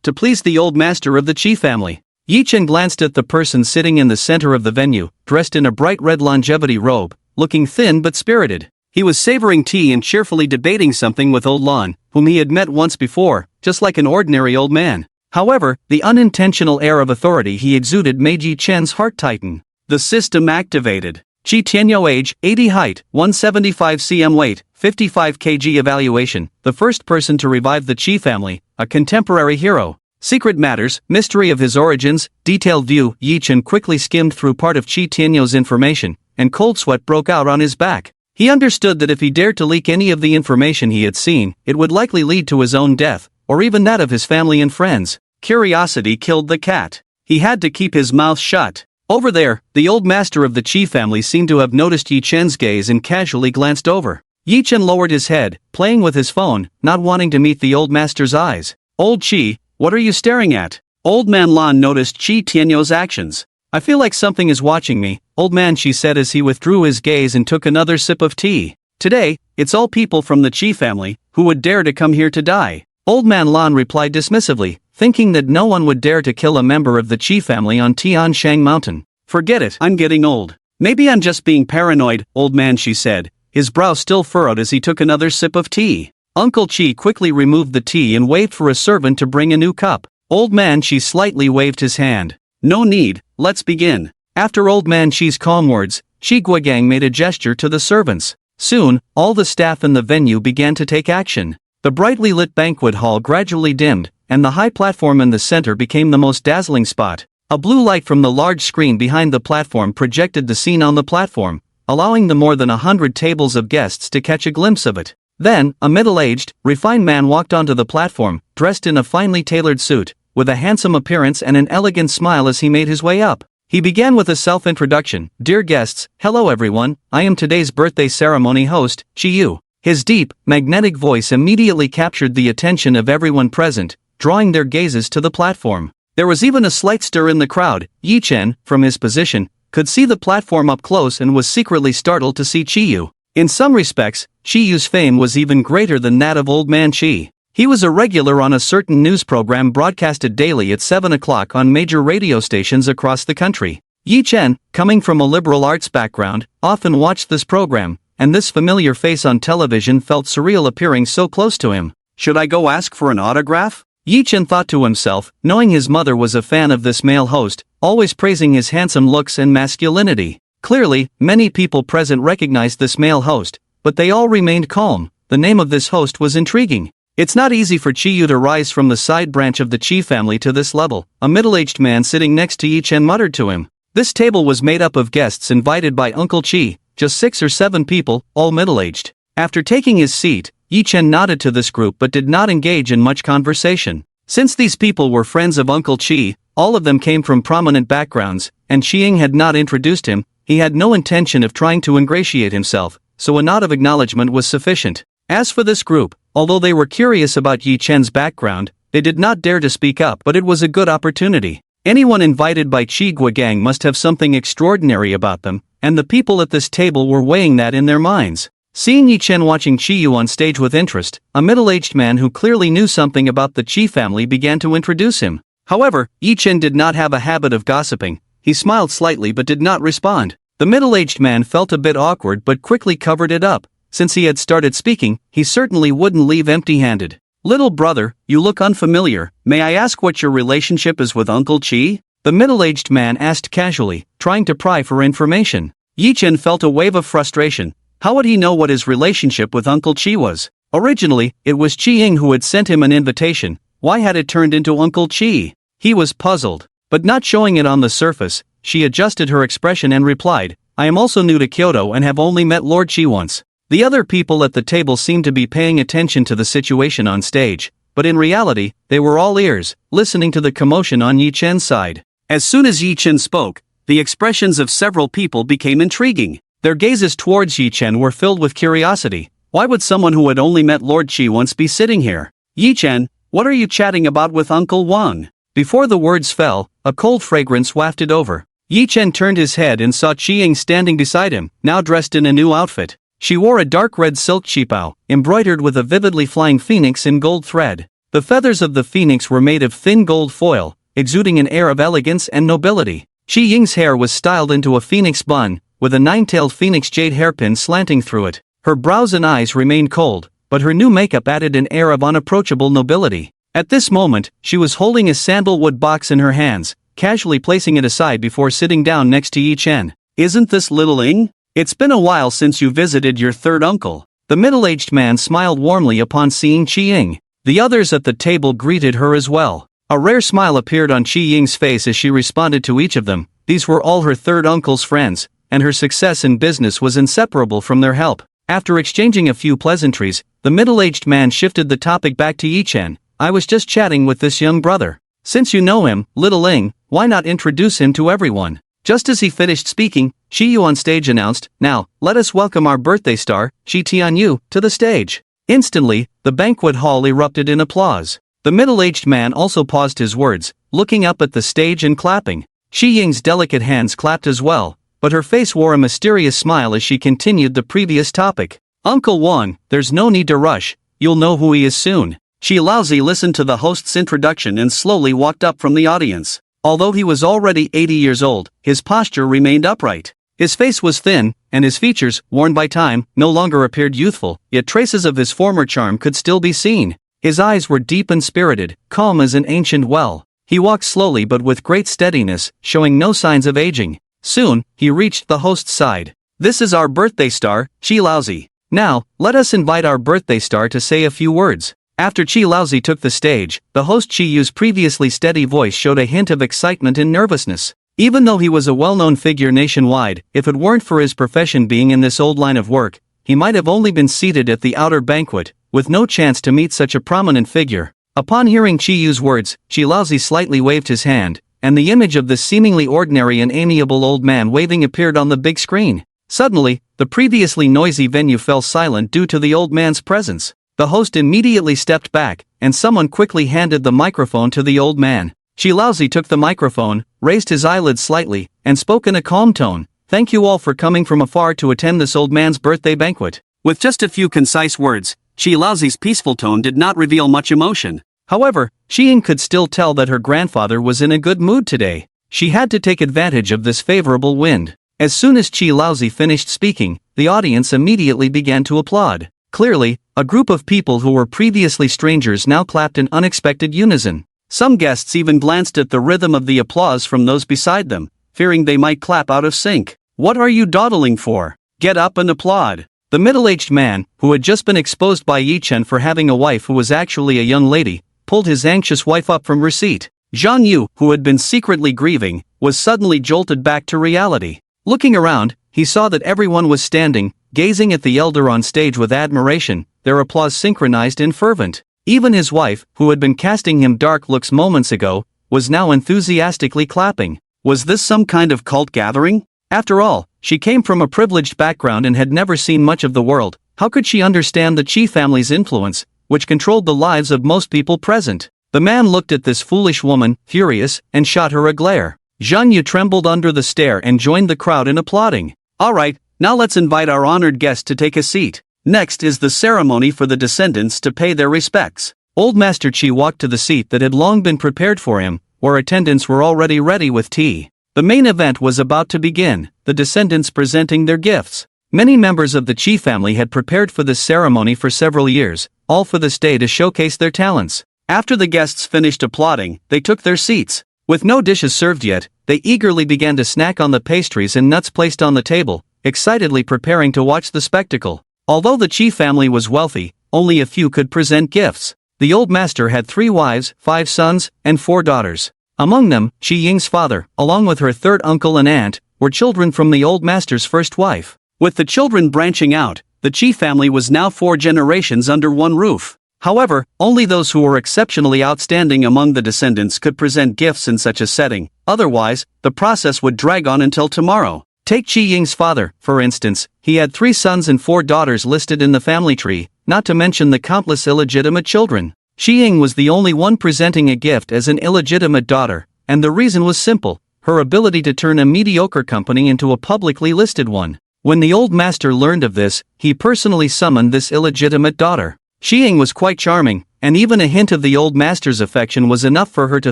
to please the old master of the Qi family. Yi Chen glanced at the person sitting in the center of the venue, dressed in a bright red longevity robe, looking thin but spirited. He was savoring tea and cheerfully debating something with Old Lan, whom he had met once before, just like an ordinary old man. However, the unintentional air of authority he exuded made Yi Chen's heart tighten. The system activated. Qi Tianyou age, 80 height, 175 cm weight, 55 kg evaluation, the first person to revive the Qi family, a contemporary hero. Secret matters, mystery of his origins, detailed view. Yi Chen quickly skimmed through part of Chi Tianyo's information, and cold sweat broke out on his back. He understood that if he dared to leak any of the information he had seen, it would likely lead to his own death, or even that of his family and friends. Curiosity killed the cat. He had to keep his mouth shut. Over there, the old master of the Chi family seemed to have noticed Yi Chen's gaze and casually glanced over. Yi Chen lowered his head, playing with his phone, not wanting to meet the old master's eyes. Old Chi, what are you staring at? Old man Lan noticed Chi Tianyo's actions. I feel like something is watching me, old man, she said as he withdrew his gaze and took another sip of tea. Today, it's all people from the Chi family, who would dare to come here to die. Old man Lan replied dismissively, thinking that no one would dare to kill a member of the Chi family on Tianshang Mountain. Forget it, I'm getting old. Maybe I'm just being paranoid, old man, she said, his brow still furrowed as he took another sip of tea. Uncle Chi quickly removed the tea and waved for a servant to bring a new cup. Old man Chi slightly waved his hand. No need, let's begin. After old man Chi's calm words, Chi Guogang made a gesture to the servants. Soon, all the staff in the venue began to take action. The brightly lit banquet hall gradually dimmed, and the high platform in the center became the most dazzling spot. A blue light from the large screen behind the platform projected the scene on the platform, allowing the more than 100 tables of guests to catch a glimpse of it. Then, a middle-aged, refined man walked onto the platform, dressed in a finely tailored suit, with a handsome appearance and an elegant smile as he made his way up. He began with a self-introduction. Dear guests, hello everyone, I am today's birthday ceremony host, Chi Yu. His deep, magnetic voice immediately captured the attention of everyone present, drawing their gazes to the platform. There was even a slight stir in the crowd. Yi Chen, from his position, could see the platform up close and was secretly startled to see Chi Yu. In some respects, Chi Yu's fame was even greater than that of old man Chi. He was a regular on a certain news program broadcasted daily at 7 o'clock on major radio stations across the country. Yi Chen, coming from a liberal arts background, often watched this program, and this familiar face on television felt surreal appearing so close to him. Should I go ask for an autograph? Yi Chen thought to himself, knowing his mother was a fan of this male host, always praising his handsome looks and masculinity. Clearly, many people present recognized this male host, but they all remained calm. The name of this host was intriguing. It's not easy for Chi Yu to rise from the side branch of the Chi family to this level, a middle-aged man sitting next to Yi Chen muttered to him. This table was made up of guests invited by Uncle Chi, just 6 or 7 people, all middle-aged. After taking his seat, Yi Chen nodded to this group but did not engage in much conversation. Since these people were friends of Uncle Chi, all of them came from prominent backgrounds, and Qiang had not introduced him, he had no intention of trying to ingratiate himself, so a nod of acknowledgement was sufficient. As for this group, although they were curious about Yi Chen's background, they did not dare to speak up, but it was a good opportunity. Anyone invited by Chi Guogang must have something extraordinary about them, and the people at this table were weighing that in their minds. Seeing Yi Chen watching Chi Yu on stage with interest, a middle-aged man who clearly knew something about the Chi family began to introduce him. However, Yi Chen did not have a habit of gossiping. He smiled slightly but did not respond. The middle-aged man felt a bit awkward but quickly covered it up. Since he had started speaking, he certainly wouldn't leave empty-handed. Little brother, you look unfamiliar. May I ask what your relationship is with Uncle Chi? The middle-aged man asked casually, trying to pry for information. Yi Chen felt a wave of frustration. How would he know what his relationship with Uncle Chi was? Originally, it was Qiang who had sent him an invitation. Why had it turned into Uncle Chi? He was puzzled. But not showing it on the surface, she adjusted her expression and replied, I am also new to Kyoto and have only met Lord Chi once. The other people at the table seemed to be paying attention to the situation on stage, but in reality, they were all ears, listening to the commotion on Yi Chen's side. As soon as Yi Chen spoke, the expressions of several people became intriguing. Their gazes towards Yi Chen were filled with curiosity. Why would someone who had only met Lord Chi once be sitting here? Yi Chen, what are you chatting about with Uncle Wang? Before the words fell, a cold fragrance wafted over. Yi Chen turned his head and saw Qiang standing beside him, now dressed in a new outfit. She wore a dark red silk qipao, embroidered with a vividly flying phoenix in gold thread. The feathers of the phoenix were made of thin gold foil, exuding an air of elegance and nobility. Qiang's hair was styled into a phoenix bun, with a 9-tailed phoenix jade hairpin slanting through it. Her brows and eyes remained cold, but her new makeup added an air of unapproachable nobility. At this moment, she was holding a sandalwood box in her hands, casually placing it aside before sitting down next to Yi Chen. Isn't this little Ing? It's been a while since you visited your third uncle. The middle-aged man smiled warmly upon seeing Qiang. The others at the table greeted her as well. A rare smile appeared on Qi Ying's face as she responded to each of them. These were all her third uncle's friends, and her success in business was inseparable from their help. After exchanging a few pleasantries, the middle-aged man shifted the topic back to Yi-Chen. I was just chatting with this young brother. Since you know him, little Ling, why not introduce him to everyone? Just as he finished speaking, Shi Yu on stage announced, now, let us welcome our birthday star, Shi Tianyu, to the stage. Instantly, the banquet hall erupted in applause. The middle-aged man also paused his words, looking up at the stage and clapping. Shi Ying's delicate hands clapped as well, but her face wore a mysterious smile as she continued the previous topic. Uncle Wang, there's no need to rush, you'll know who he is soon. Shi Laozi listened to the host's introduction and slowly walked up from the audience. Although he was already 80 years old, his posture remained upright. His face was thin, and his features, worn by time, no longer appeared youthful, yet traces of his former charm could still be seen. His eyes were deep and spirited, calm as an ancient well. He walked slowly but with great steadiness, showing no signs of aging. Soon, he reached the host's side. This is our birthday star, Qi Laozi. Now, let us invite our birthday star to say a few words. After Qi Laozi took the stage, the host Qi Yu's previously steady voice showed a hint of excitement and nervousness. Even though he was a well-known figure nationwide, if it weren't for his profession being in this old line of work, he might have only been seated at the outer banquet, with no chance to meet such a prominent figure. Upon hearing Qi Yu's words, Qi Laozi slightly waved his hand, and the image of this seemingly ordinary and amiable old man waving appeared on the big screen. Suddenly, the previously noisy venue fell silent due to the old man's presence. The host immediately stepped back, and someone quickly handed the microphone to the old man. Qi Laozi took the microphone, raised his eyelids slightly, and spoke in a calm tone. Thank you all for coming from afar to attend this old man's birthday banquet. With just a few concise words, Qi Laozi's peaceful tone did not reveal much emotion. However, Qi Ying could still tell that her grandfather was in a good mood today. She had to take advantage of this favorable wind. As soon as Qi Laozi finished speaking, the audience immediately began to applaud. Clearly, a group of people who were previously strangers now clapped in unexpected unison. Some guests even glanced at the rhythm of the applause from those beside them, fearing they might clap out of sync. What are you dawdling for? Get up and applaud. The middle-aged man, who had just been exposed by Yi-Chen for having a wife who was actually a young lady, pulled his anxious wife up from her seat. Zhang Yu, who had been secretly grieving, was suddenly jolted back to reality. Looking around, he saw that everyone was standing, gazing at the elder on stage with admiration, their applause synchronized and fervent. Even his wife, who had been casting him dark looks moments ago, was now enthusiastically clapping. Was this some kind of cult gathering? After all, she came from a privileged background and had never seen much of the world. How could she understand the Qi family's influence, which controlled the lives of most people present? The man looked at this foolish woman, furious, and shot her a glare. Zhang Yu trembled under the stare and joined the crowd in applauding. Alright, now let's invite our honored guest to take a seat. Next is the ceremony for the descendants to pay their respects. Old Master Qi walked to the seat that had long been prepared for him, where attendants were already ready with tea. The main event was about to begin, the descendants presenting their gifts. Many members of the Qi family had prepared for this ceremony for several years, all for this day to showcase their talents. After the guests finished applauding, they took their seats. With no dishes served yet, they eagerly began to snack on the pastries and nuts placed on the table, excitedly preparing to watch the spectacle. Although the Qi family was wealthy, only a few could present gifts. The old master had 3 wives, 5 sons, and 4 daughters. Among them, Qi Ying's father, along with her third uncle and aunt, were children from the old master's first wife. With the children branching out, the Qi family was now 4 generations under one roof. However, only those who were exceptionally outstanding among the descendants could present gifts in such a setting, otherwise, the process would drag on until tomorrow. Take Qi Ying's father, for instance. He had 3 sons and 4 daughters listed in the family tree, not to mention the countless illegitimate children. Qi Ying was the only one presenting a gift as an illegitimate daughter, and the reason was simple: her ability to turn a mediocre company into a publicly listed one. When the old master learned of this, he personally summoned this illegitimate daughter. Qi Ying was quite charming, and even a hint of the old master's affection was enough for her to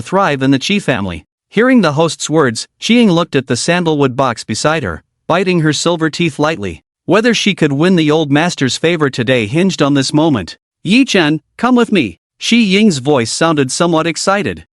thrive in the Qi family. Hearing the host's words, Qi Ying looked at the sandalwood box beside her, biting her silver teeth lightly. Whether she could win the old master's favor today hinged on this moment. Yi-Chen, come with me. Qi Ying's voice sounded somewhat excited.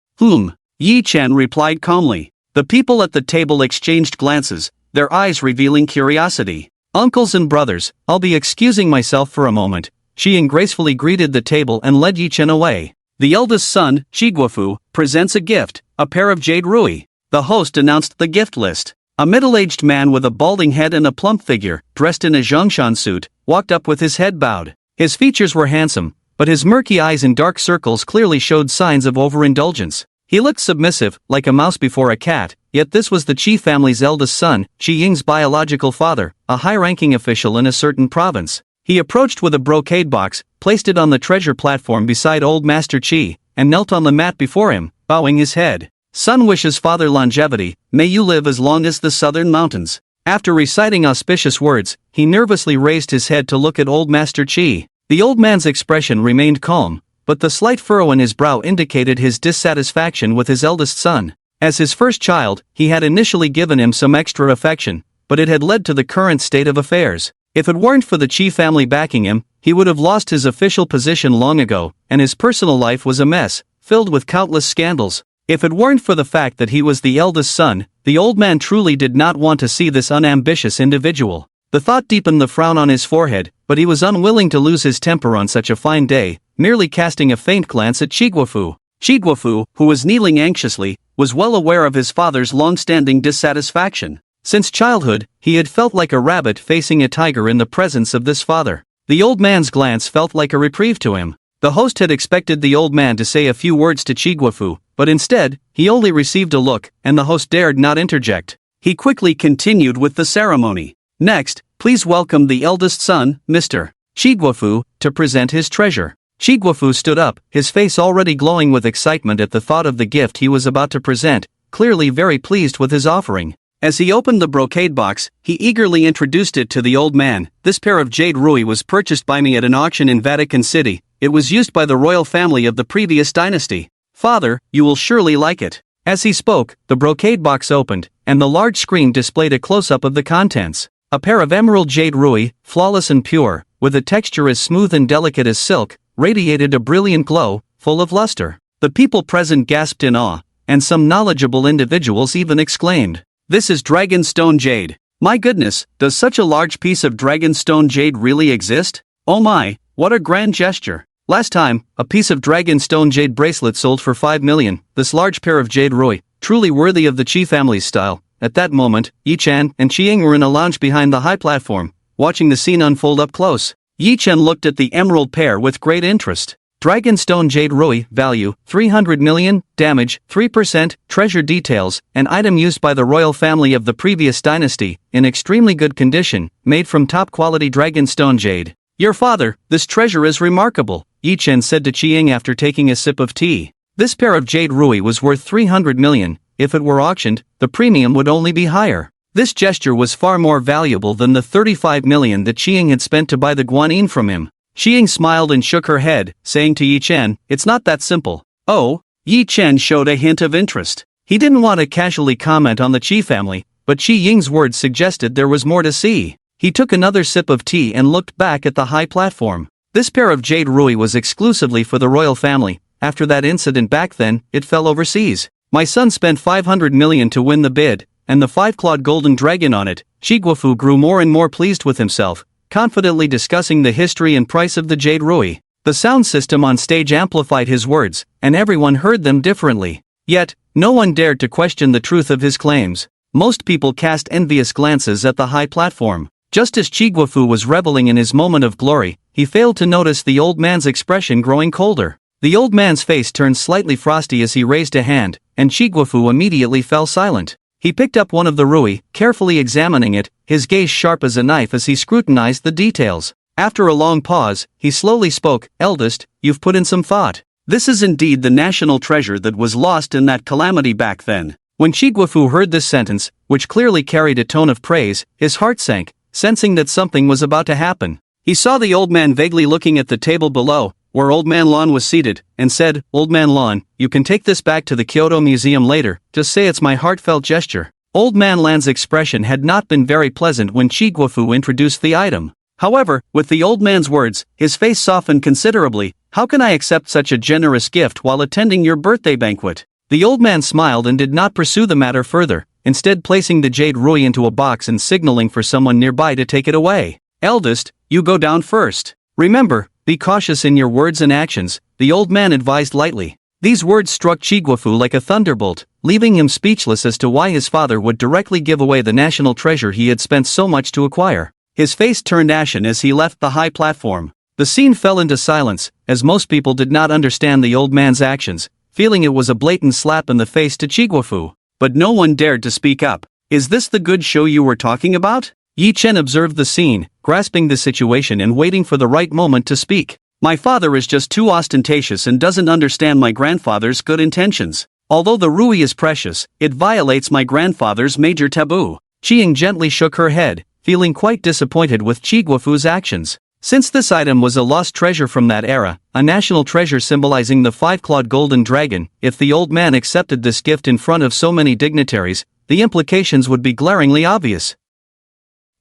Yi-Chen replied calmly. The people at the table exchanged glances, their eyes revealing curiosity. Uncles and brothers, I'll be excusing myself for a moment. Qi Ying gracefully greeted the table and led Yi-Chen away. The eldest son, Chiguafu, presents a gift, a pair of jade rui. The host announced the gift list. A middle-aged man with a balding head and a plump figure, dressed in a Zhongshan suit, walked up with his head bowed. His features were handsome, but his murky eyes and dark circles clearly showed signs of overindulgence. He looked submissive, like a mouse before a cat, yet this was the Qi family's eldest son, Qi Ying's biological father, a high-ranking official in a certain province. He approached with a brocade box, placed it on the treasure platform beside old Master Qi, and knelt on the mat before him, bowing his head. Son wishes father longevity, may you live as long as the southern mountains. After reciting auspicious words, he nervously raised his head to look at old Master Qi. The old man's expression remained calm, but the slight furrow in his brow indicated his dissatisfaction with his eldest son. As his first child, he had initially given him some extra affection, but it had led to the current state of affairs. If it weren't for the Qi family backing him, he would have lost his official position long ago, and his personal life was a mess, filled with countless scandals. If it weren't for the fact that he was the eldest son, the old man truly did not want to see this unambitious individual. The thought deepened the frown on his forehead, but he was unwilling to lose his temper on such a fine day, merely casting a faint glance at Chiguafu. Chiguafu, who was kneeling anxiously, was well aware of his father's long-standing dissatisfaction. Since childhood, he had felt like a rabbit facing a tiger in the presence of this father. The old man's glance felt like a reprieve to him. The host had expected the old man to say a few words to Chiguafu, but instead, he only received a look, and the host dared not interject. He quickly continued with the ceremony. Next, please welcome the eldest son, Mr. Chiguafu, to present his treasure. Chiguafu stood up, his face already glowing with excitement at the thought of the gift he was about to present, clearly very pleased with his offering. As he opened the brocade box, he eagerly introduced it to the old man. This pair of jade rui was purchased by me at an auction in Vatican City. It was used by the royal family of the previous dynasty. Father, you will surely like it. As he spoke, the brocade box opened, and the large screen displayed a close-up of the contents. A pair of emerald jade rui, flawless and pure, with a texture as smooth and delicate as silk, radiated a brilliant glow, full of luster. The people present gasped in awe, and some knowledgeable individuals even exclaimed, "This is dragonstone jade. My goodness, does such a large piece of dragonstone jade really exist? Oh my, what a grand gesture." Last time, a piece of dragonstone jade bracelet sold for 5 million, this large pair of jade rui, truly worthy of the Qi family's style. At that moment, Yi Chen and Qi Ying were in a lounge behind the high platform, watching the scene unfold up close. Yi Chen looked at the emerald pair with great interest. Dragonstone jade rui, value, 300 million, damage, 3%, treasure details, an item used by the royal family of the previous dynasty, in extremely good condition, made from top-quality dragonstone jade. Your father, this treasure is remarkable, Yi Chen said to Qi Ying after taking a sip of tea. This pair of jade rui was worth 300 million, if it were auctioned, the premium would only be higher. This gesture was far more valuable than the 35 million that Qi Ying had spent to buy the guanyin from him. Qi Ying smiled and shook her head, saying to Yi Chen, "It's not that simple." Oh? Yi Chen showed a hint of interest. He didn't want to casually comment on the Qi family, but Qi Ying's words suggested there was more to see. He took another sip of tea and looked back at the high platform. This pair of jade rui was exclusively for the royal family. After that incident back then, it fell overseas. My son spent 500 million to win the bid, and the 5-clawed golden dragon on it. Chiguafu grew more and more pleased with himself, confidently discussing the history and price of the jade rui. The sound system on stage amplified his words, and everyone heard them differently. Yet, no one dared to question the truth of his claims. Most people cast envious glances at the high platform. Just as Chiguafu was reveling in his moment of glory, he failed to notice the old man's expression growing colder. The old man's face turned slightly frosty as he raised a hand, and Chiguafu immediately fell silent. He picked up one of the rui, carefully examining it, his gaze sharp as a knife as he scrutinized the details. After a long pause, he slowly spoke, "Eldest, you've put in some thought. This is indeed the national treasure that was lost in that calamity back then." When Chiguafu heard this sentence, which clearly carried a tone of praise, his heart sank, sensing that something was about to happen. He saw the old man vaguely looking at the table below, where Old Man Lon was seated, and said, "Old Man Lon, you can take this back to the Kyoto Museum later, just say it's my heartfelt gesture." Old Man Lan's expression had not been very pleasant when Chiguafu introduced the item. However, with the old man's words, his face softened considerably. "How can I accept such a generous gift while attending your birthday banquet?" The old man smiled and did not pursue the matter further, instead placing the jade rui into a box and signaling for someone nearby to take it away. "Eldest, you go down first. Remember, Be cautious in your words and actions, the old man advised lightly. These words struck Chiguafu like a thunderbolt, leaving him speechless as to why his father would directly give away the national treasure he had spent so much to acquire. His face turned ashen as he left the high platform. The scene fell into silence, as most people did not understand the old man's actions, feeling it was a blatant slap in the face to Chiguafu. But no one dared to speak up. Is this the good show you were talking about? Yi Chen observed the scene, grasping the situation and waiting for the right moment to speak. My father is just too ostentatious and doesn't understand my grandfather's good intentions. Although the ruby is precious, it violates my grandfather's major taboo. Qiying gently shook her head, feeling quite disappointed with Chiguafu's actions. Since this item was a lost treasure from that era, a national treasure symbolizing the five-clawed golden dragon, if the old man accepted this gift in front of so many dignitaries, the implications would be glaringly obvious.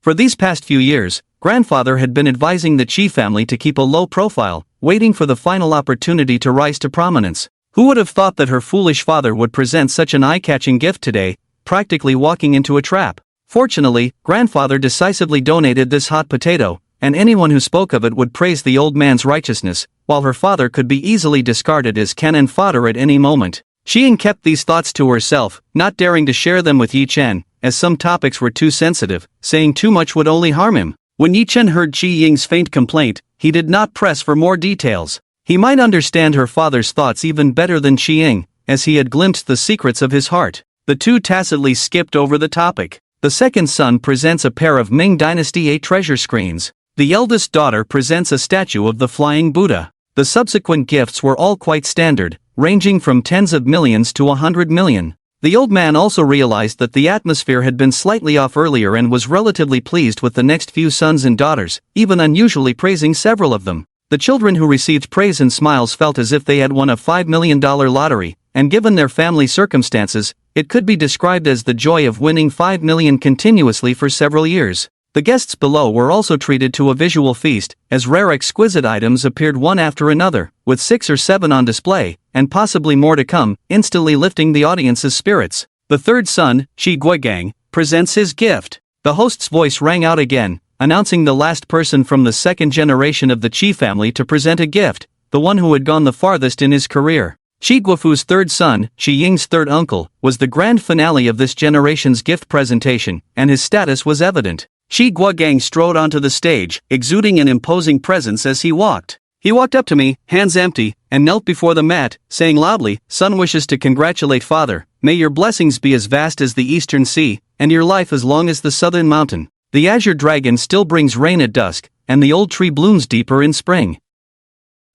For these past few years, grandfather had been advising the Qi family to keep a low profile, waiting for the final opportunity to rise to prominence. Who would have thought that her foolish father would present such an eye-catching gift today, practically walking into a trap? Fortunately, grandfather decisively donated this hot potato, and anyone who spoke of it would praise the old man's righteousness, while her father could be easily discarded as cannon fodder at any moment. Qiying kept these thoughts to herself, not daring to share them with Yi Chen, as some topics were too sensitive, saying too much would only harm him. When Yi Chen heard Qiying's faint complaint, he did not press for more details. He might understand her father's thoughts even better than Qiying, as he had glimpsed the secrets of his heart. The two tacitly skipped over the topic. The second son presents a pair of Ming Dynasty 8 treasure screens. The eldest daughter presents a statue of the Flying Buddha. The subsequent gifts were all quite standard, ranging from tens of millions to 100 million. The old man also realized that the atmosphere had been slightly off earlier and was relatively pleased with the next few sons and daughters, even unusually praising several of them. The children who received praise and smiles felt as if they had won a $5 million lottery, and given their family circumstances, it could be described as the joy of winning 5 million continuously for several years. The guests below were also treated to a visual feast, as rare exquisite items appeared one after another, with 6 or 7 on display, and possibly more to come, instantly lifting the audience's spirits. The third son, Qi Guogang, presents his gift. The host's voice rang out again, announcing the last person from the second generation of the Qi family to present a gift, the one who had gone the farthest in his career. Qi Guofu's third son, Qi Ying's third uncle, was the grand finale of this generation's gift presentation, and his status was evident. Qi Guogang strode onto the stage, exuding an imposing presence as he walked. He walked up to me, hands empty, and knelt before the mat, saying loudly, "Son wishes to congratulate father. May your blessings be as vast as the eastern sea, and your life as long as the southern mountain. The Azure Dragon still brings rain at dusk, and the old tree blooms deeper in spring."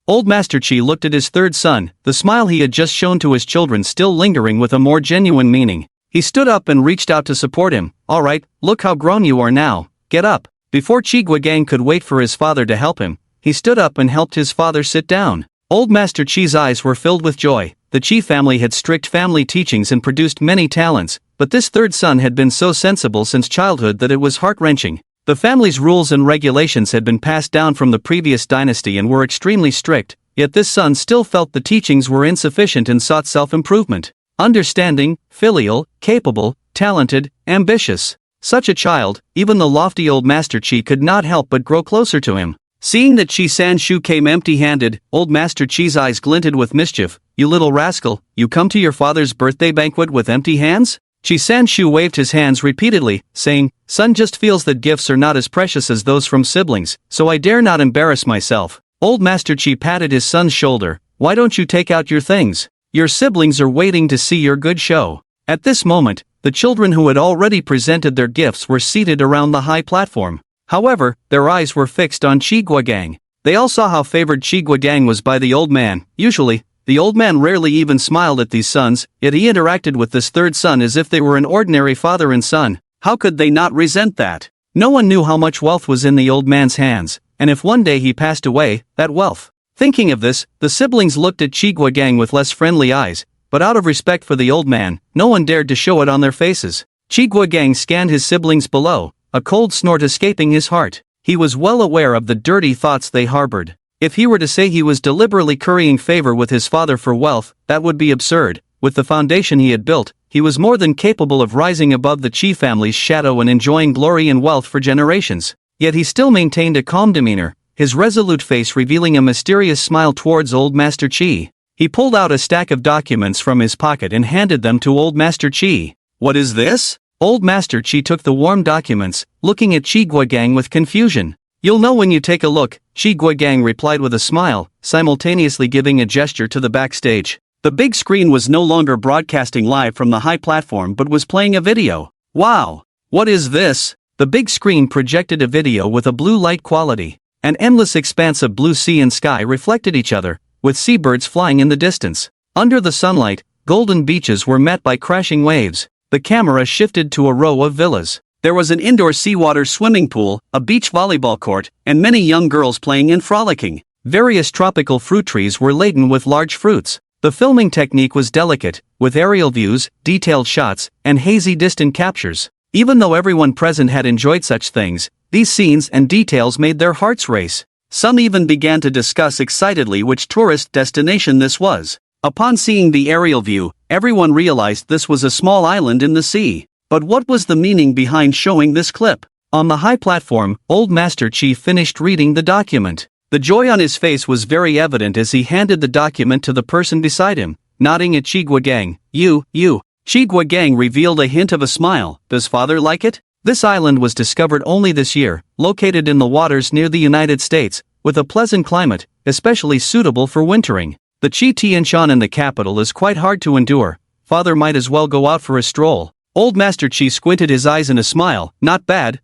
Old Master Qi looked at his third son, the smile he had just shown to his children still lingering with a more genuine meaning. He stood up and reached out to support him. "All right, look how grown you are now. Get up." Before Qi Guogang could wait for his father to help him, he stood up and helped his father sit down. Old Master Qi's eyes were filled with joy. The Qi family had strict family teachings and produced many talents, but this third son had been so sensible since childhood that it was heart-wrenching. The family's rules and regulations had been passed down from the previous dynasty and were extremely strict, yet this son still felt the teachings were insufficient and sought self-improvement. Understanding, filial, capable, talented, ambitious. Such a child, even the lofty old Master Qi could not help but grow closer to him. Seeing that Qi Sanshu came empty-handed, old Master Qi's eyes glinted with mischief. "You little rascal, you come to your father's birthday banquet with empty hands?" Qi Sanshu waved his hands repeatedly, saying, "Son just feels that gifts are not as precious as those from siblings, so I dare not embarrass myself." Old Master Qi patted his son's shoulder. "Why don't you take out your things? Your siblings are waiting to see your good show." At this moment, the children who had already presented their gifts were seated around the high platform. However, their eyes were fixed on Qi Guogang. They all saw how favored Qi Guogang was by the old man. Usually, the old man rarely even smiled at these sons, yet he interacted with this third son as if they were an ordinary father and son. How could they not resent that? No one knew how much wealth was in the old man's hands, and if one day he passed away, that wealth. Thinking of this, the siblings looked at Qi Guogang with less friendly eyes, but out of respect for the old man, no one dared to show it on their faces. Qi Guogang scanned his siblings below, a cold snort escaping his heart. He was well aware of the dirty thoughts they harbored. If he were to say he was deliberately currying favor with his father for wealth, that would be absurd. With the foundation he had built, he was more than capable of rising above the Qi family's shadow and enjoying glory and wealth for generations. Yet he still maintained a calm demeanor, his resolute face revealing a mysterious smile towards Old Master Chi. He pulled out a stack of documents from his pocket and handed them to Old Master Chi. "What is this?" Old Master Chi took the warm documents, looking at Chi Guogang with confusion. "You'll know when you take a look," Chi Guogang replied with a smile, simultaneously giving a gesture to the backstage. The big screen was no longer broadcasting live from the high platform but was playing a video. "Wow! What is this?" The big screen projected a video with a blue light quality. An endless expanse of blue sea and sky reflected each other, with seabirds flying in the distance. Under the sunlight, golden beaches were met by crashing waves. The camera shifted to a row of villas. There was an indoor seawater swimming pool, a beach volleyball court, and many young girls playing and frolicking. Various tropical fruit trees were laden with large fruits. The filming technique was delicate, with aerial views, detailed shots, and hazy distant captures. Even though everyone present had enjoyed such things, these scenes and details made their hearts race. Some even began to discuss excitedly which tourist destination this was. Upon seeing the aerial view, everyone realized this was a small island in the sea. But what was the meaning behind showing this clip? On the high platform, Old Master Chi finished reading the document. The joy on his face was very evident as he handed the document to the person beside him, nodding at Chi Guogang. You. Chi Guogang revealed a hint of a smile. "Does father like it?" This island was discovered only this year, located in the waters near the United States, with a pleasant climate, especially suitable for wintering. The Chi Tianshan in the capital is quite hard to endure. Father might as well go out for a stroll. Old Master Chi squinted his eyes in a smile. Not bad.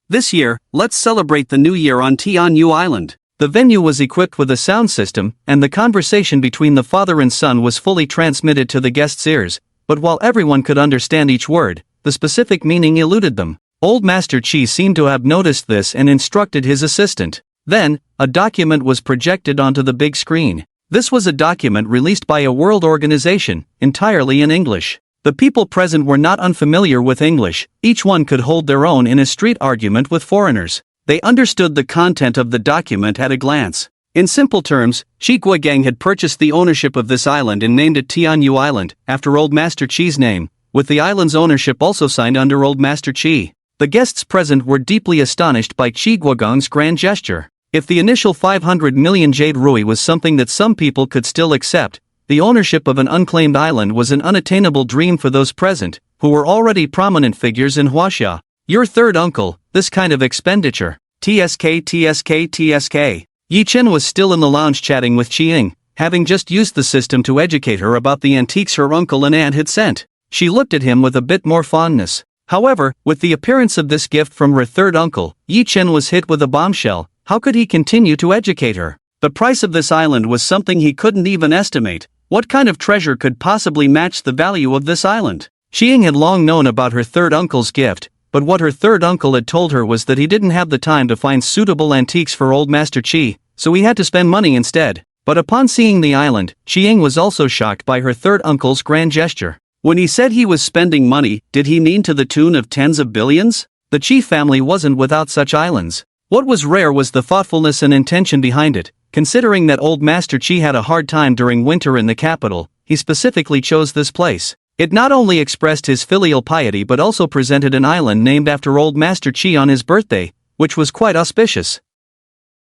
This year, let's celebrate the new year on Tianyu Island. The venue was equipped with a sound system, and the conversation between the father and son was fully transmitted to the guests' ears, but while everyone could understand each word, the specific meaning eluded them. Old Master Chi seemed to have noticed this and instructed his assistant. Then, a document was projected onto the big screen. This was a document released by a world organization, entirely in English. The people present were not unfamiliar with English, each one could hold their own in a street argument with foreigners. They understood the content of the document at a glance. In simple terms, Chi Guogang had purchased the ownership of this island and named it Tianyu Island, after Old Master Chi's name, with the island's ownership also signed under Old Master Chi. The guests present were deeply astonished by Chi Guogang's grand gesture. If the initial 500 million jade rui was something that some people could still accept, the ownership of an unclaimed island was an unattainable dream for those present, who were already prominent figures in Huaxia. Your third uncle, this kind of expenditure. TSK. Yi Chen was still in the lounge chatting with Qiying, having just used the system to educate her about the antiques her uncle and aunt had sent. She looked at him with a bit more fondness. However, with the appearance of this gift from her third uncle, Yi Chen was hit with a bombshell. How could he continue to educate her? The price of this island was something he couldn't even estimate. What kind of treasure could possibly match the value of this island? Qiying had long known about her third uncle's gift, but what her third uncle had told her was that he didn't have the time to find suitable antiques for Old Master Chi, so he had to spend money instead. But upon seeing the island, Qiying was also shocked by her third uncle's grand gesture. When he said he was spending money, did he mean to the tune of tens of billions? The Chi family wasn't without such islands. What was rare was the thoughtfulness and intention behind it. Considering that Old Master Chi had a hard time during winter in the capital, he specifically chose this place. It not only expressed his filial piety but also presented an island named after Old Master Chi on his birthday, which was quite auspicious.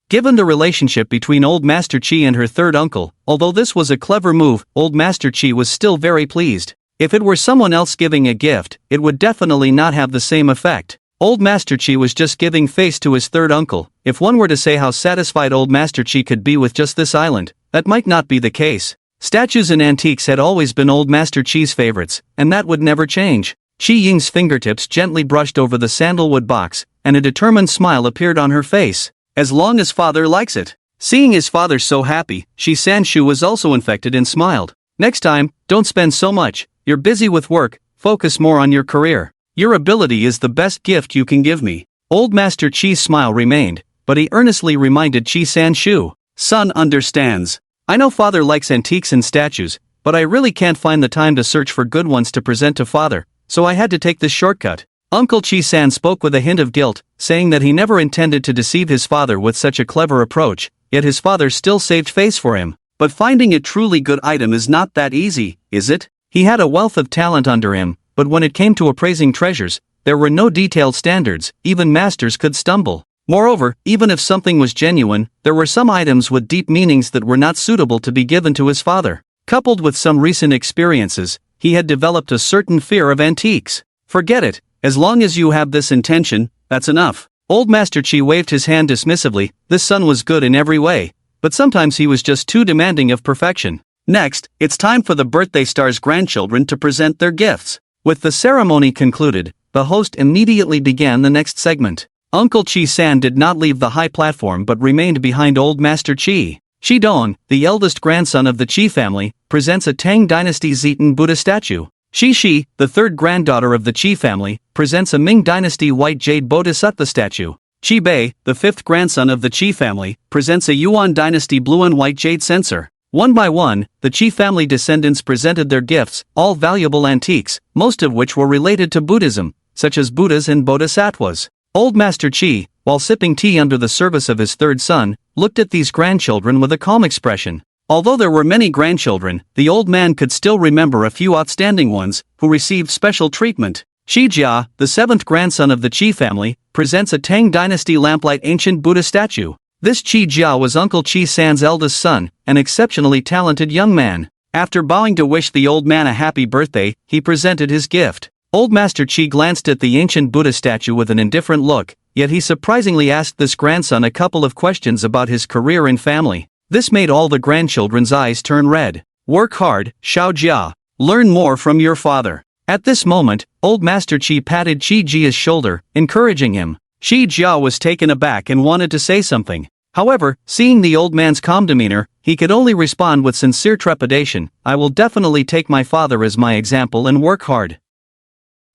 Given the relationship between Old Master Chi and her third uncle, although this was a clever move, Old Master Chi was still very pleased. If it were someone else giving a gift, it would definitely not have the same effect. Old Master Chi was just giving face to his third uncle. If one were to say how satisfied Old Master Chi could be with just this island, that might not be the case. Statues and antiques had always been Old Master Chi's favorites, and that would never change. Qi Ying's fingertips gently brushed over the sandalwood box, and a determined smile appeared on her face. As long as father likes it. Seeing his father so happy, Shi Sanshu was also infected and smiled. Next time, don't spend so much. You're busy with work, focus more on your career. Your ability is the best gift you can give me. Old Master Chi's smile remained, but he earnestly reminded Chi Sanshu. Son understands. I know father likes antiques and statues, but I really can't find the time to search for good ones to present to father, so I had to take this shortcut. Uncle Chi-san spoke with a hint of guilt, saying that he never intended to deceive his father with such a clever approach, yet his father still saved face for him. But finding a truly good item is not that easy, is it? He had a wealth of talent under him, but when it came to appraising treasures, there were no detailed standards, even masters could stumble. Moreover, even if something was genuine, there were some items with deep meanings that were not suitable to be given to his father. Coupled with some recent experiences, he had developed a certain fear of antiques. Forget it, as long as you have this intention, that's enough. Old Master Chi waved his hand dismissively. This son was good in every way, but sometimes he was just too demanding of perfection. Next, it's time for the birthday star's grandchildren to present their gifts. With the ceremony concluded, the host immediately began the next segment. Uncle Chi-san did not leave the high platform but remained behind Old Master Chi. Shi-don, the eldest grandson of the Chi family, presents a Tang Dynasty Zetan Buddha statue. Shi-shi, the third granddaughter of the Chi family, presents a Ming Dynasty White Jade Bodhisattva statue. Chi-bei, the fifth grandson of the Chi family, presents a Yuan Dynasty Blue and White Jade censer. One by one, the Chi family descendants presented their gifts, all valuable antiques, most of which were related to Buddhism, such as Buddhas and Bodhisattvas. Old Master Chi, while sipping tea under the service of his third son, looked at these grandchildren with a calm expression. Although there were many grandchildren, the old man could still remember a few outstanding ones, who received special treatment. Shi Jia, the seventh grandson of the Chi family, presents a Tang Dynasty Lamplight Ancient Buddha statue. This Chi Jia was Uncle Chi-san's eldest son, an exceptionally talented young man. After bowing to wish the old man a happy birthday, he presented his gift. Old Master Chi glanced at the ancient Buddha statue with an indifferent look, yet he surprisingly asked this grandson a couple of questions about his career and family. This made all the grandchildren's eyes turn red. Work hard, Xiao Jia. Learn more from your father. At this moment, Old Master Chi patted Chi Jia's shoulder, encouraging him. Shi Jia was taken aback and wanted to say something. However, seeing the old man's calm demeanor, he could only respond with sincere trepidation. I will definitely take my father as my example and work hard.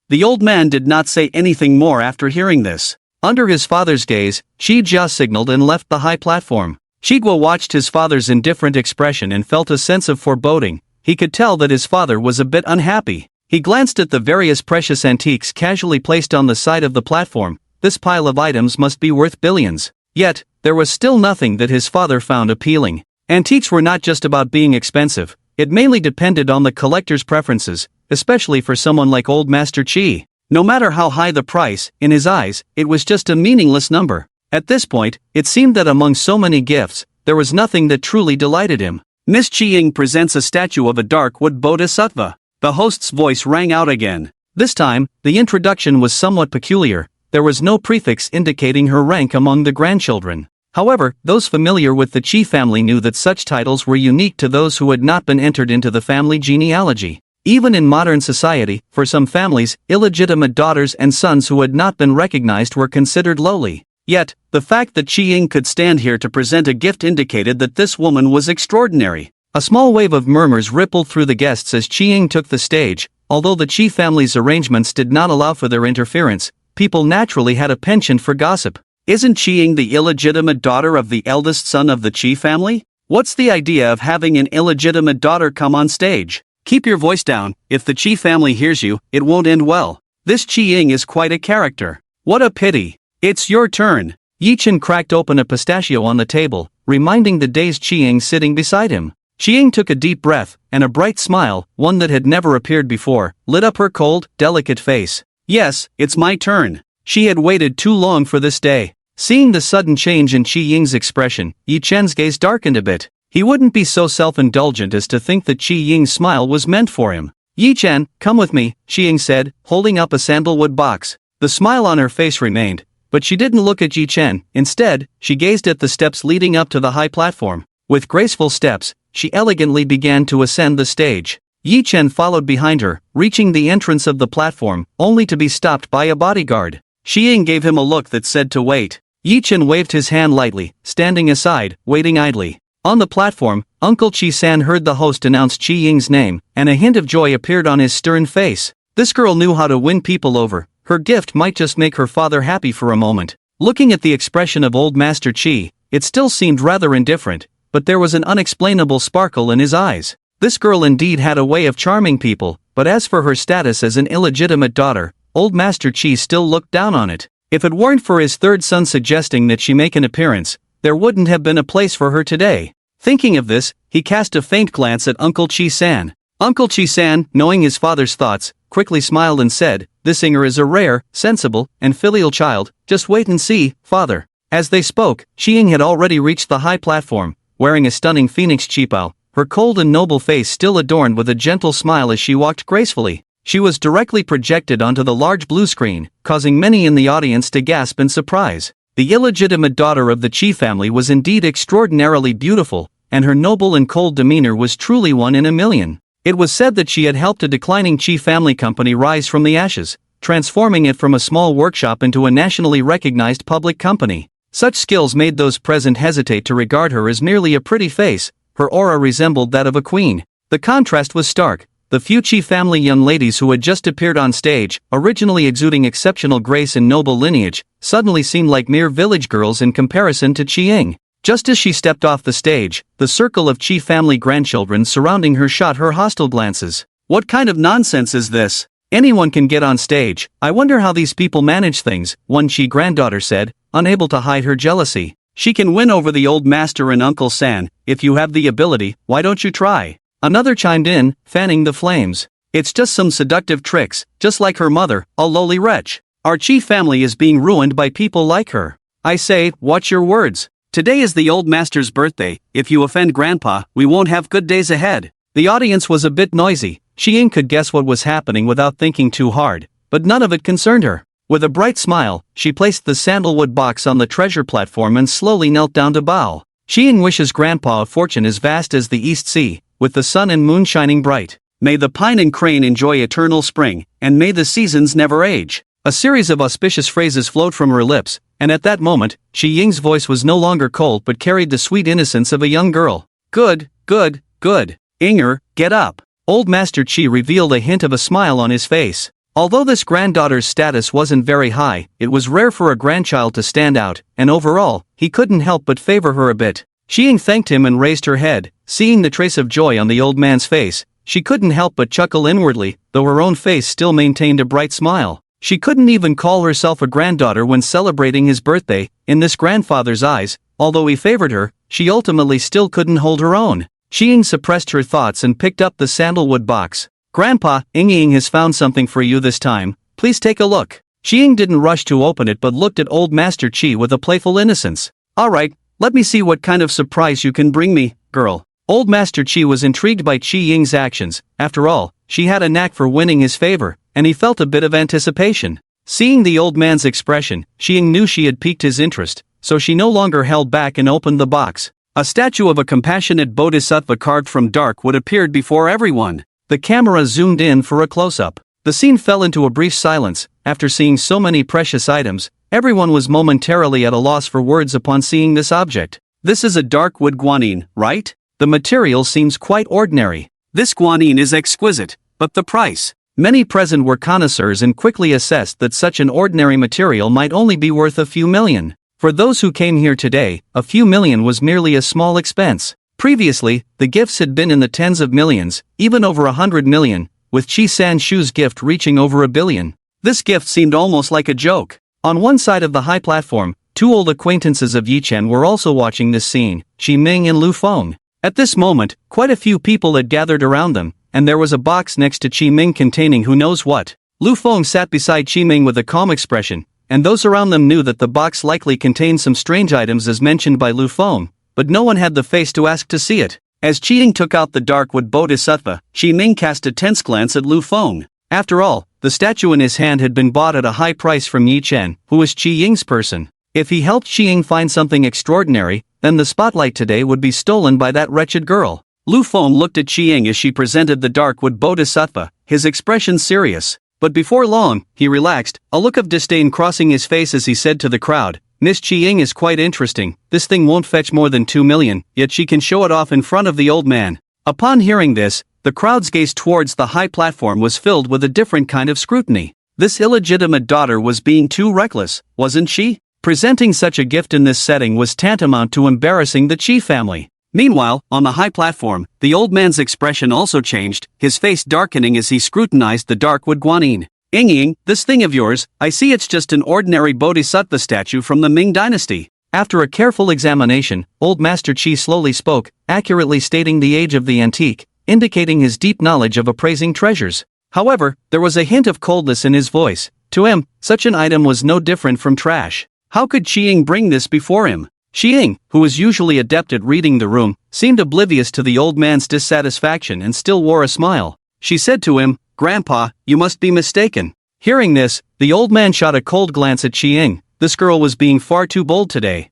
The old man did not say anything more after hearing this. Under his father's gaze, Shi Jia signaled and left the high platform. Shigua watched his father's indifferent expression and felt a sense of foreboding. He could tell that his father was a bit unhappy. He glanced at the various precious antiques casually placed on the side of the platform. This pile of items must be worth billions. Yet, there was still nothing that his father found appealing. Antiques were not just about being expensive. It mainly depended on the collector's preferences, especially for someone like Old Master Chi. No matter how high the price, in his eyes, it was just a meaningless number. At this point, it seemed that among so many gifts, there was nothing that truly delighted him. Miss Chi-ying presents a statue of a dark wood bodhisattva. The host's voice rang out again. This time, the introduction was somewhat peculiar. There was no prefix indicating her rank among the grandchildren. However, those familiar with the Chi family knew that such titles were unique to those who had not been entered into the family genealogy. Even in modern society, for some families, illegitimate daughters and sons who had not been recognized were considered lowly. Yet, the fact that Chi-ying could stand here to present a gift indicated that this woman was extraordinary. A small wave of murmurs rippled through the guests as Chi-ying took the stage. Although the Chi family's arrangements did not allow for their interference, people naturally had a penchant for gossip. Isn't Chi-ying the illegitimate daughter of the eldest son of the Chi family? What's the idea of having an illegitimate daughter come on stage? Keep your voice down. If the Chi family hears you, it won't end well. This Chi-ying is quite a character. What a pity. It's your turn. Yi-chen cracked open a pistachio on the table, reminding the dazed Chi-ying sitting beside him. Chi-ying took a deep breath, and a bright smile, one that had never appeared before, lit up her cold, delicate face. Yes, it's my turn. She had waited too long for this day. Seeing the sudden change in Chi-ying's expression, Yi-chen's gaze darkened a bit. He wouldn't be so self-indulgent as to think that Chi-ying's smile was meant for him. Yi-chen, come with me, Chi-ying said, holding up a sandalwood box. The smile on her face remained, but she didn't look at Yi-chen. Instead, she gazed at the steps leading up to the high platform. With graceful steps, she elegantly began to ascend the stage. Yi-chen followed behind her, reaching the entrance of the platform, only to be stopped by a bodyguard. Chi-ying gave him a look that said to wait. Yi-chen waved his hand lightly, standing aside, waiting idly. On the platform, Uncle Chi-san heard the host announce Chi-ying's name, and a hint of joy appeared on his stern face. This girl knew how to win people over. Her gift might just make her father happy for a moment. Looking at the expression of Old Master Chi, it still seemed rather indifferent, but there was an unexplainable sparkle in his eyes. This girl indeed had a way of charming people, but as for her status as an illegitimate daughter, Old Master Chi still looked down on it. If it weren't for his third son suggesting that she make an appearance, there wouldn't have been a place for her today. Thinking of this, he cast a faint glance at Uncle Chi-san. Uncle Chi-san, knowing his father's thoughts, quickly smiled and said, "This singer is a rare, sensible, and filial child. Just wait and see, father." As they spoke, Xiang had already reached the high platform, wearing a stunning phoenix qipao, her cold and noble face still adorned with a gentle smile as she walked gracefully. She was directly projected onto the large blue screen, causing many in the audience to gasp in surprise. The illegitimate daughter of the Qi family was indeed extraordinarily beautiful, and her noble and cold demeanor was truly one in a million. It was said that she had helped a declining Qi family company rise from the ashes, transforming it from a small workshop into a nationally recognized public company. Such skills made those present hesitate to regard her as merely a pretty face. Her aura resembled that of a queen. The contrast was stark. The few Qi family young ladies who had just appeared on stage, originally exuding exceptional grace and noble lineage, suddenly seemed like mere village girls in comparison to Qiang. Just as she stepped off the stage, the circle of Qi family grandchildren surrounding her shot her hostile glances. What kind of nonsense is this? Anyone can get on stage. I wonder how these people manage things, one Qi granddaughter said, unable to hide her jealousy. She can win over the old master and Uncle San. If you have the ability, why don't you try? Another chimed in, fanning the flames. It's just some seductive tricks, just like her mother, a lowly wretch. Our Qi family is being ruined by people like her. I say, watch your words. Today is the old master's birthday. If you offend Grandpa, we won't have good days ahead. The audience was a bit noisy. Xiang could guess what was happening without thinking too hard, but none of it concerned her. With a bright smile, she placed the sandalwood box on the treasure platform and slowly knelt down to bow. Xiang wishes Grandpa a fortune as vast as the East Sea, with the sun and moon shining bright. May the pine and crane enjoy eternal spring, and may the seasons never age. A series of auspicious phrases flowed from her lips, and at that moment, Xiang's voice was no longer cold but carried the sweet innocence of a young girl. Good, good, good. Inger, get up. Old Master Qi revealed a hint of a smile on his face. Although this granddaughter's status wasn't very high, it was rare for a grandchild to stand out, and overall, he couldn't help but favor her a bit. Xiang thanked him and raised her head. Seeing the trace of joy on the old man's face, she couldn't help but chuckle inwardly, though her own face still maintained a bright smile. She couldn't even call herself a granddaughter when celebrating his birthday. In this grandfather's eyes, although he favored her, she ultimately still couldn't hold her own. Xiang suppressed her thoughts and picked up the sandalwood box. Grandpa, Ying has found something for you this time. Please take a look. Xiang didn't rush to open it but looked at old Master Qi with a playful innocence. Alright, let me see what kind of surprise you can bring me, girl. Old Master Qi was intrigued by Ying's actions. After all, she had a knack for winning his favor, and he felt a bit of anticipation. Seeing the old man's expression, Xiang knew she had piqued his interest, so she no longer held back and opened the box. A statue of a compassionate bodhisattva carved from dark wood appeared before everyone. The camera zoomed in for a close-up. The scene fell into a brief silence. After seeing so many precious items, everyone was momentarily at a loss for words upon seeing this object. This is a dark wood guanine, right? The material seems quite ordinary. This guanine is exquisite, but the price? Many present were connoisseurs and quickly assessed that such an ordinary material might only be worth a few million. For those who came here today, a few million was merely a small expense. Previously, the gifts had been in the tens of millions, even over 100 million, with Qi Sanshu's gift reaching over 1 billion. This gift seemed almost like a joke. On one side of the high platform, two old acquaintances of Yi Chen were also watching this scene, Qi Ming and Lu Feng. At this moment, quite a few people had gathered around them, and there was a box next to Qi Ming containing who knows what. Lu Feng sat beside Qi Ming with a calm expression, and those around them knew that the box likely contained some strange items as mentioned by Lu Feng, but no one had the face to ask to see it. As Qi Ying took out the darkwood bodhisattva, Qi Ming cast a tense glance at Lu Feng. After all, the statue in his hand had been bought at a high price from Yi Chen, who was Qi Ying's person. If he helped Qi Ying find something extraordinary, then the spotlight today would be stolen by that wretched girl. Lu Feng looked at Qi Ying as she presented the darkwood bodhisattva, his expression serious. But before long, he relaxed, a look of disdain crossing his face as he said to the crowd, Miss Qi Ying is quite interesting. This thing won't fetch more than 2 million, yet she can show it off in front of the old man. Upon hearing this, the crowd's gaze towards the high platform was filled with a different kind of scrutiny. This illegitimate daughter was being too reckless, wasn't she? Presenting such a gift in this setting was tantamount to embarrassing the Qi family. Meanwhile, on the high platform, the old man's expression also changed, his face darkening as he scrutinized the darkwood guanine. Ying, this thing of yours, I see it's just an ordinary bodhisattva statue from the Ming dynasty. After a careful examination, old Master Qi slowly spoke, accurately stating the age of the antique, indicating his deep knowledge of appraising treasures. However, there was a hint of coldness in his voice. To him, such an item was no different from trash. How could Qi bring this before him? Qi, who was usually adept at reading the room, seemed oblivious to the old man's dissatisfaction and still wore a smile. She said to him, "Grandpa, you must be mistaken." Hearing this, the old man shot a cold glance at Qi. This girl was being far too bold today.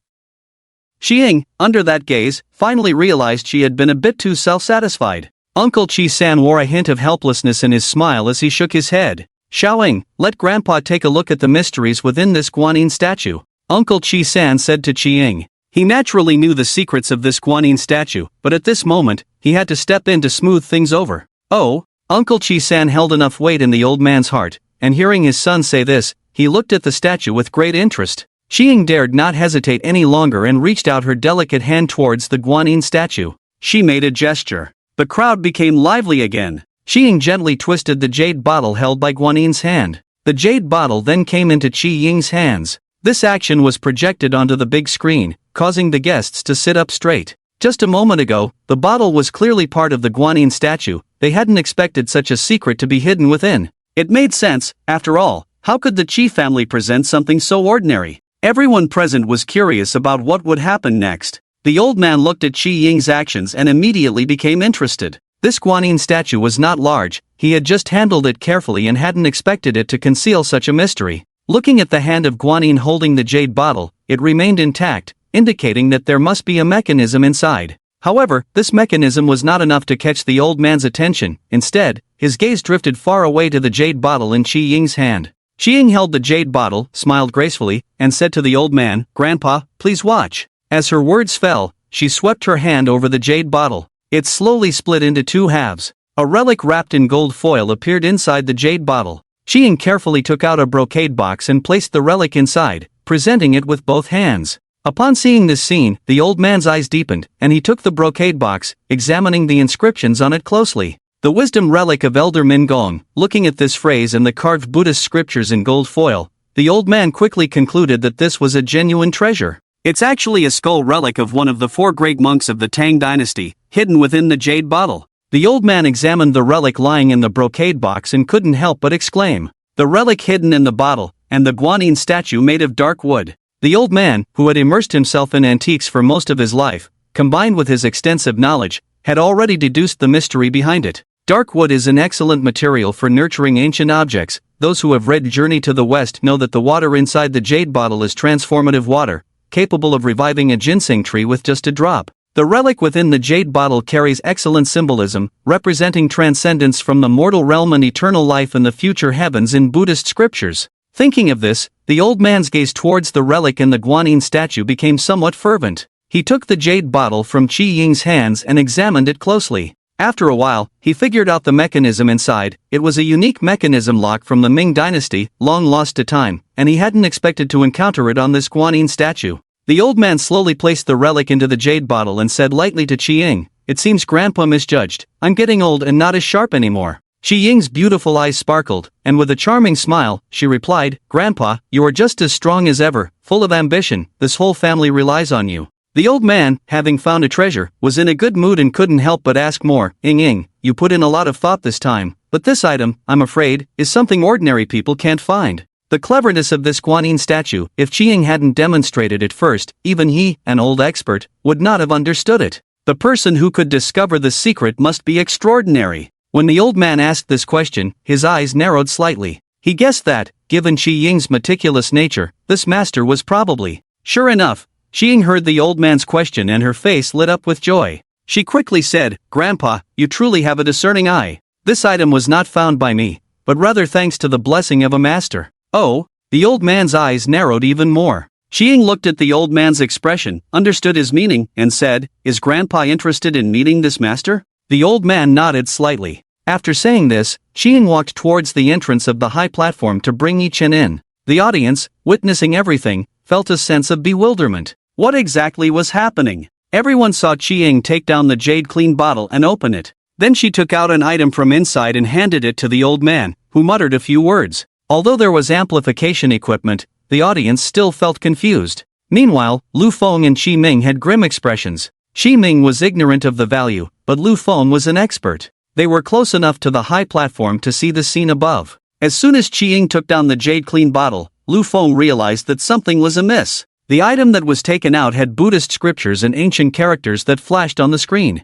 Qi, under that gaze, finally realized she had been a bit too self-satisfied. Uncle Qi-san wore a hint of helplessness in his smile as he shook his head. Xiaoying, let Grandpa take a look at the mysteries within this Guanyin statue, Uncle Qi-san said to Qi. He naturally knew the secrets of this Guanyin statue, but at this moment, he had to step in to smooth things over. Oh, Uncle Qi-san held enough weight in the old man's heart, and hearing his son say this, he looked at the statue with great interest. Qi dared not hesitate any longer and reached out her delicate hand towards the Guanyin statue. She made a gesture. The crowd became lively again. Qi gently twisted the jade bottle held by Guanyin's hand. The jade bottle then came into Qi hands. This action was projected onto the big screen, causing the guests to sit up straight. Just a moment ago, the bottle was clearly part of the Guanyin statue. They hadn't expected such a secret to be hidden within. It made sense, after all. How could the Qi family present something so ordinary? Everyone present was curious about what would happen next. The old man looked at Qi actions and immediately became interested. This Guanyin statue was not large, he had just handled it carefully and hadn't expected it to conceal such a mystery. Looking at the hand of Guanyin holding the jade bottle, it remained intact, indicating that there must be a mechanism inside. However, this mechanism was not enough to catch the old man's attention. Instead, his gaze drifted far away to the jade bottle in Qi hand. Qi held the jade bottle, smiled gracefully, and said to the old man, "Grandpa, please watch." As her words fell, she swept her hand over the jade bottle. It slowly split into two halves. A relic wrapped in gold foil appeared inside the jade bottle. Qi carefully took out a brocade box and placed the relic inside, presenting it with both hands. Upon seeing this scene, the old man's eyes deepened, and he took the brocade box, examining the inscriptions on it closely. The wisdom relic of Elder Mingong. Looking at this phrase and the carved Buddhist scriptures in gold foil, the old man quickly concluded that this was a genuine treasure. It's actually a skull relic of one of the 4 great monks of the Tang dynasty, hidden within the jade bottle. The old man examined the relic lying in the brocade box and couldn't help but exclaim. The relic hidden in the bottle, and the Guanyin statue made of dark wood. The old man, who had immersed himself in antiques for most of his life, combined with his extensive knowledge, had already deduced the mystery behind it. Dark wood is an excellent material for nurturing ancient objects. Those who have read Journey to the West know that the water inside the jade bottle is transformative water, capable of reviving a ginseng tree with just a drop. The relic within the jade bottle carries excellent symbolism, representing transcendence from the mortal realm and eternal life in the future heavens in Buddhist scriptures. Thinking of this, the old man's gaze towards the relic in the Guanyin statue became somewhat fervent. He took the jade bottle from Qi hands and examined it closely. After a while, he figured out the mechanism inside. It was a unique mechanism lock from the Ming dynasty, long lost to time, and he hadn't expected to encounter it on this Guanyin statue. The old man slowly placed the relic into the jade bottle and said lightly to Qi, "It seems Grandpa misjudged. I'm getting old and not as sharp anymore." Qi beautiful eyes sparkled, and with a charming smile, she replied, "Grandpa, you are just as strong as ever, full of ambition. This whole family relies on you." The old man, having found a treasure, was in a good mood and couldn't help but ask more. You put in a lot of thought this time, but this item, I'm afraid, is something ordinary people can't find." The cleverness of this Guanyin statue, if Qi hadn't demonstrated it first, even he, an old expert, would not have understood it. The person who could discover the secret must be extraordinary. When the old man asked this question, his eyes narrowed slightly. He guessed that, given Qi meticulous nature, this master was probably. Sure enough, Qi heard the old man's question and her face lit up with joy. She quickly said, "Grandpa, you truly have a discerning eye. This item was not found by me, but rather thanks to the blessing of a master." Oh, the old man's eyes narrowed even more. Qi looked at the old man's expression, understood his meaning, and said, "Is Grandpa interested in meeting this master?" The old man nodded slightly. After saying this, Qi walked towards the entrance of the high platform to bring Yi Chen in. The audience, witnessing everything, felt a sense of bewilderment. What exactly was happening? Everyone saw Qi take down the jade clean bottle and open it. Then she took out an item from inside and handed it to the old man, who muttered a few words. Although there was amplification equipment, the audience still felt confused. Meanwhile, Lu Feng and Qi Ming had grim expressions. Qi Ming was ignorant of the value, but Lu Feng was an expert. They were close enough to the high platform to see the scene above. As soon as Qi took down the jade clean bottle, Lu Feng realized that something was amiss. The item that was taken out had Buddhist scriptures and ancient characters that flashed on the screen.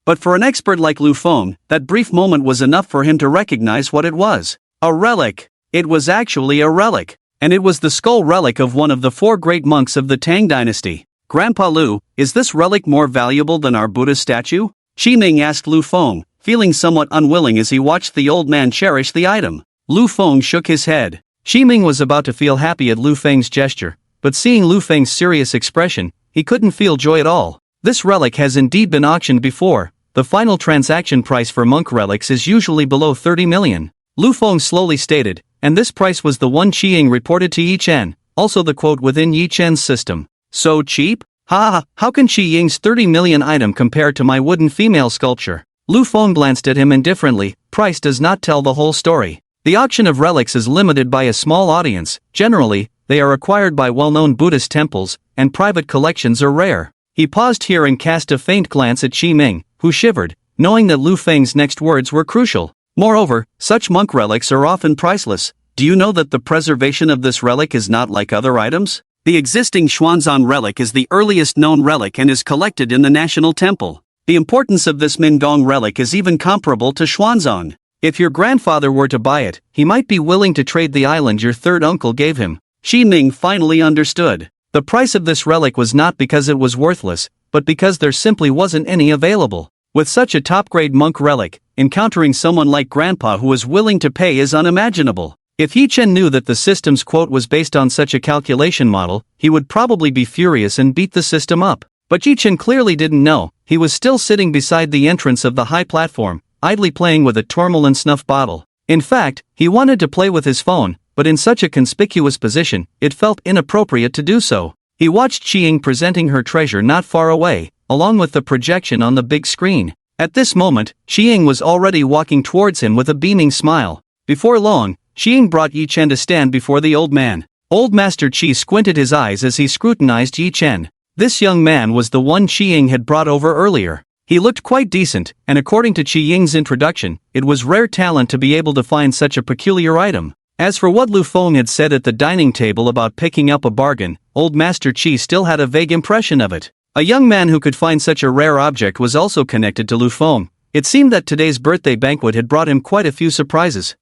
But for an expert like Lu Feng, that brief moment was enough for him to recognize what it was. A relic. It was actually a relic. And it was the skull relic of one of the 4 great monks of the Tang dynasty. Grandpa Lu, is this relic more valuable than our Buddha statue? Qi Ming asked Lu Feng, feeling somewhat unwilling as he watched the old man cherish the item. Lu Feng shook his head. Qi Ming was about to feel happy at Lu Feng's gesture, but seeing Lu Feng's serious expression, he couldn't feel joy at all. This relic has indeed been auctioned before. The final transaction price for monk relics is usually below 30 million. Lu Feng slowly stated, and this price was the one Qi Ying reported to Yi Chen, also the quote within Yi Chen's system. So cheap? How can Qi Ying's 30 million item compare to my wooden female sculpture? Lu Feng glanced at him indifferently. Price does not tell the whole story. The auction of relics is limited by a small audience. Generally, they are acquired by well-known Buddhist temples, and private collections are rare. He paused here and cast a faint glance at Qi Ming, who shivered, knowing that Lu Feng's next words were crucial. Moreover, such monk relics are often priceless. Do you know that the preservation of this relic is not like other items? The existing Xuanzang relic is the earliest known relic and is collected in the National Temple. The importance of this Mingong relic is even comparable to Xuanzang. If your grandfather were to buy it, he might be willing to trade the island your third uncle gave him. Qi Ming finally understood. The price of this relic was not because it was worthless, but because there simply wasn't any available. With such a top-grade monk relic, encountering someone like Grandpa who was willing to pay is unimaginable. If Yi Chen knew that the system's quote was based on such a calculation model, he would probably be furious and beat the system up. But Yi Chen clearly didn't know. He was still sitting beside the entrance of the high platform, idly playing with a tourmaline snuff bottle. In fact, he wanted to play with his phone, but in such a conspicuous position, it felt inappropriate to do so. He watched Qi Ying presenting her treasure not far away, along with the projection on the big screen. At this moment, Qi Ying was already walking towards him with a beaming smile. Before long, Qi Ying brought Yi Chen to stand before the old man. Old Master Qi squinted his eyes as he scrutinized Yi Chen. This young man was the one Qi Ying had brought over earlier. He looked quite decent, and according to Qi Ying's introduction, it was rare talent to be able to find such a peculiar item. As for what Lu Feng had said at the dining table about picking up a bargain, Old Master Qi still had a vague impression of it. A young man who could find such a rare object was also connected to Lu Feng. It seemed that today's birthday banquet had brought him quite a few surprises.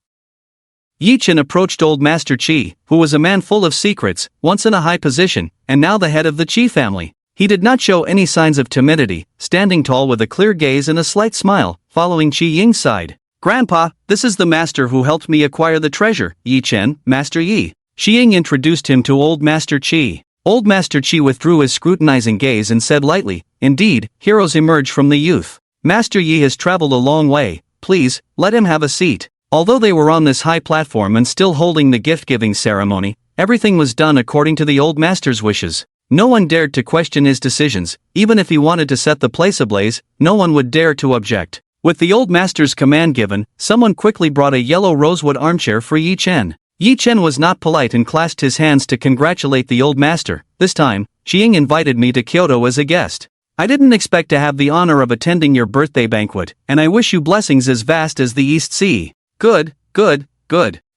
Yi Chen approached Old Master Qi, who was a man full of secrets, once in a high position, and now the head of the Qi family. He did not show any signs of timidity, standing tall with a clear gaze and a slight smile, following Qi Ying's side. Grandpa, this is the master who helped me acquire the treasure, Yi Chen, Master Yi. Qi Ying introduced him to Old Master Qi. Old Master Qi withdrew his scrutinizing gaze and said lightly, indeed, heroes emerge from the youth. Master Yi has traveled a long way, please, let him have a seat. Although they were on this high platform and still holding the gift-giving ceremony, everything was done according to the old master's wishes. No one dared to question his decisions. Even if he wanted to set the place ablaze, no one would dare to object. With the old master's command given, someone quickly brought a yellow rosewood armchair for Yi Chen. Yi Chen was not polite and clasped his hands to congratulate the old master. This time, Qi Ying invited me to Kyoto as a guest. I didn't expect to have the honor of attending your birthday banquet, and I wish you blessings as vast as the East Sea. Good.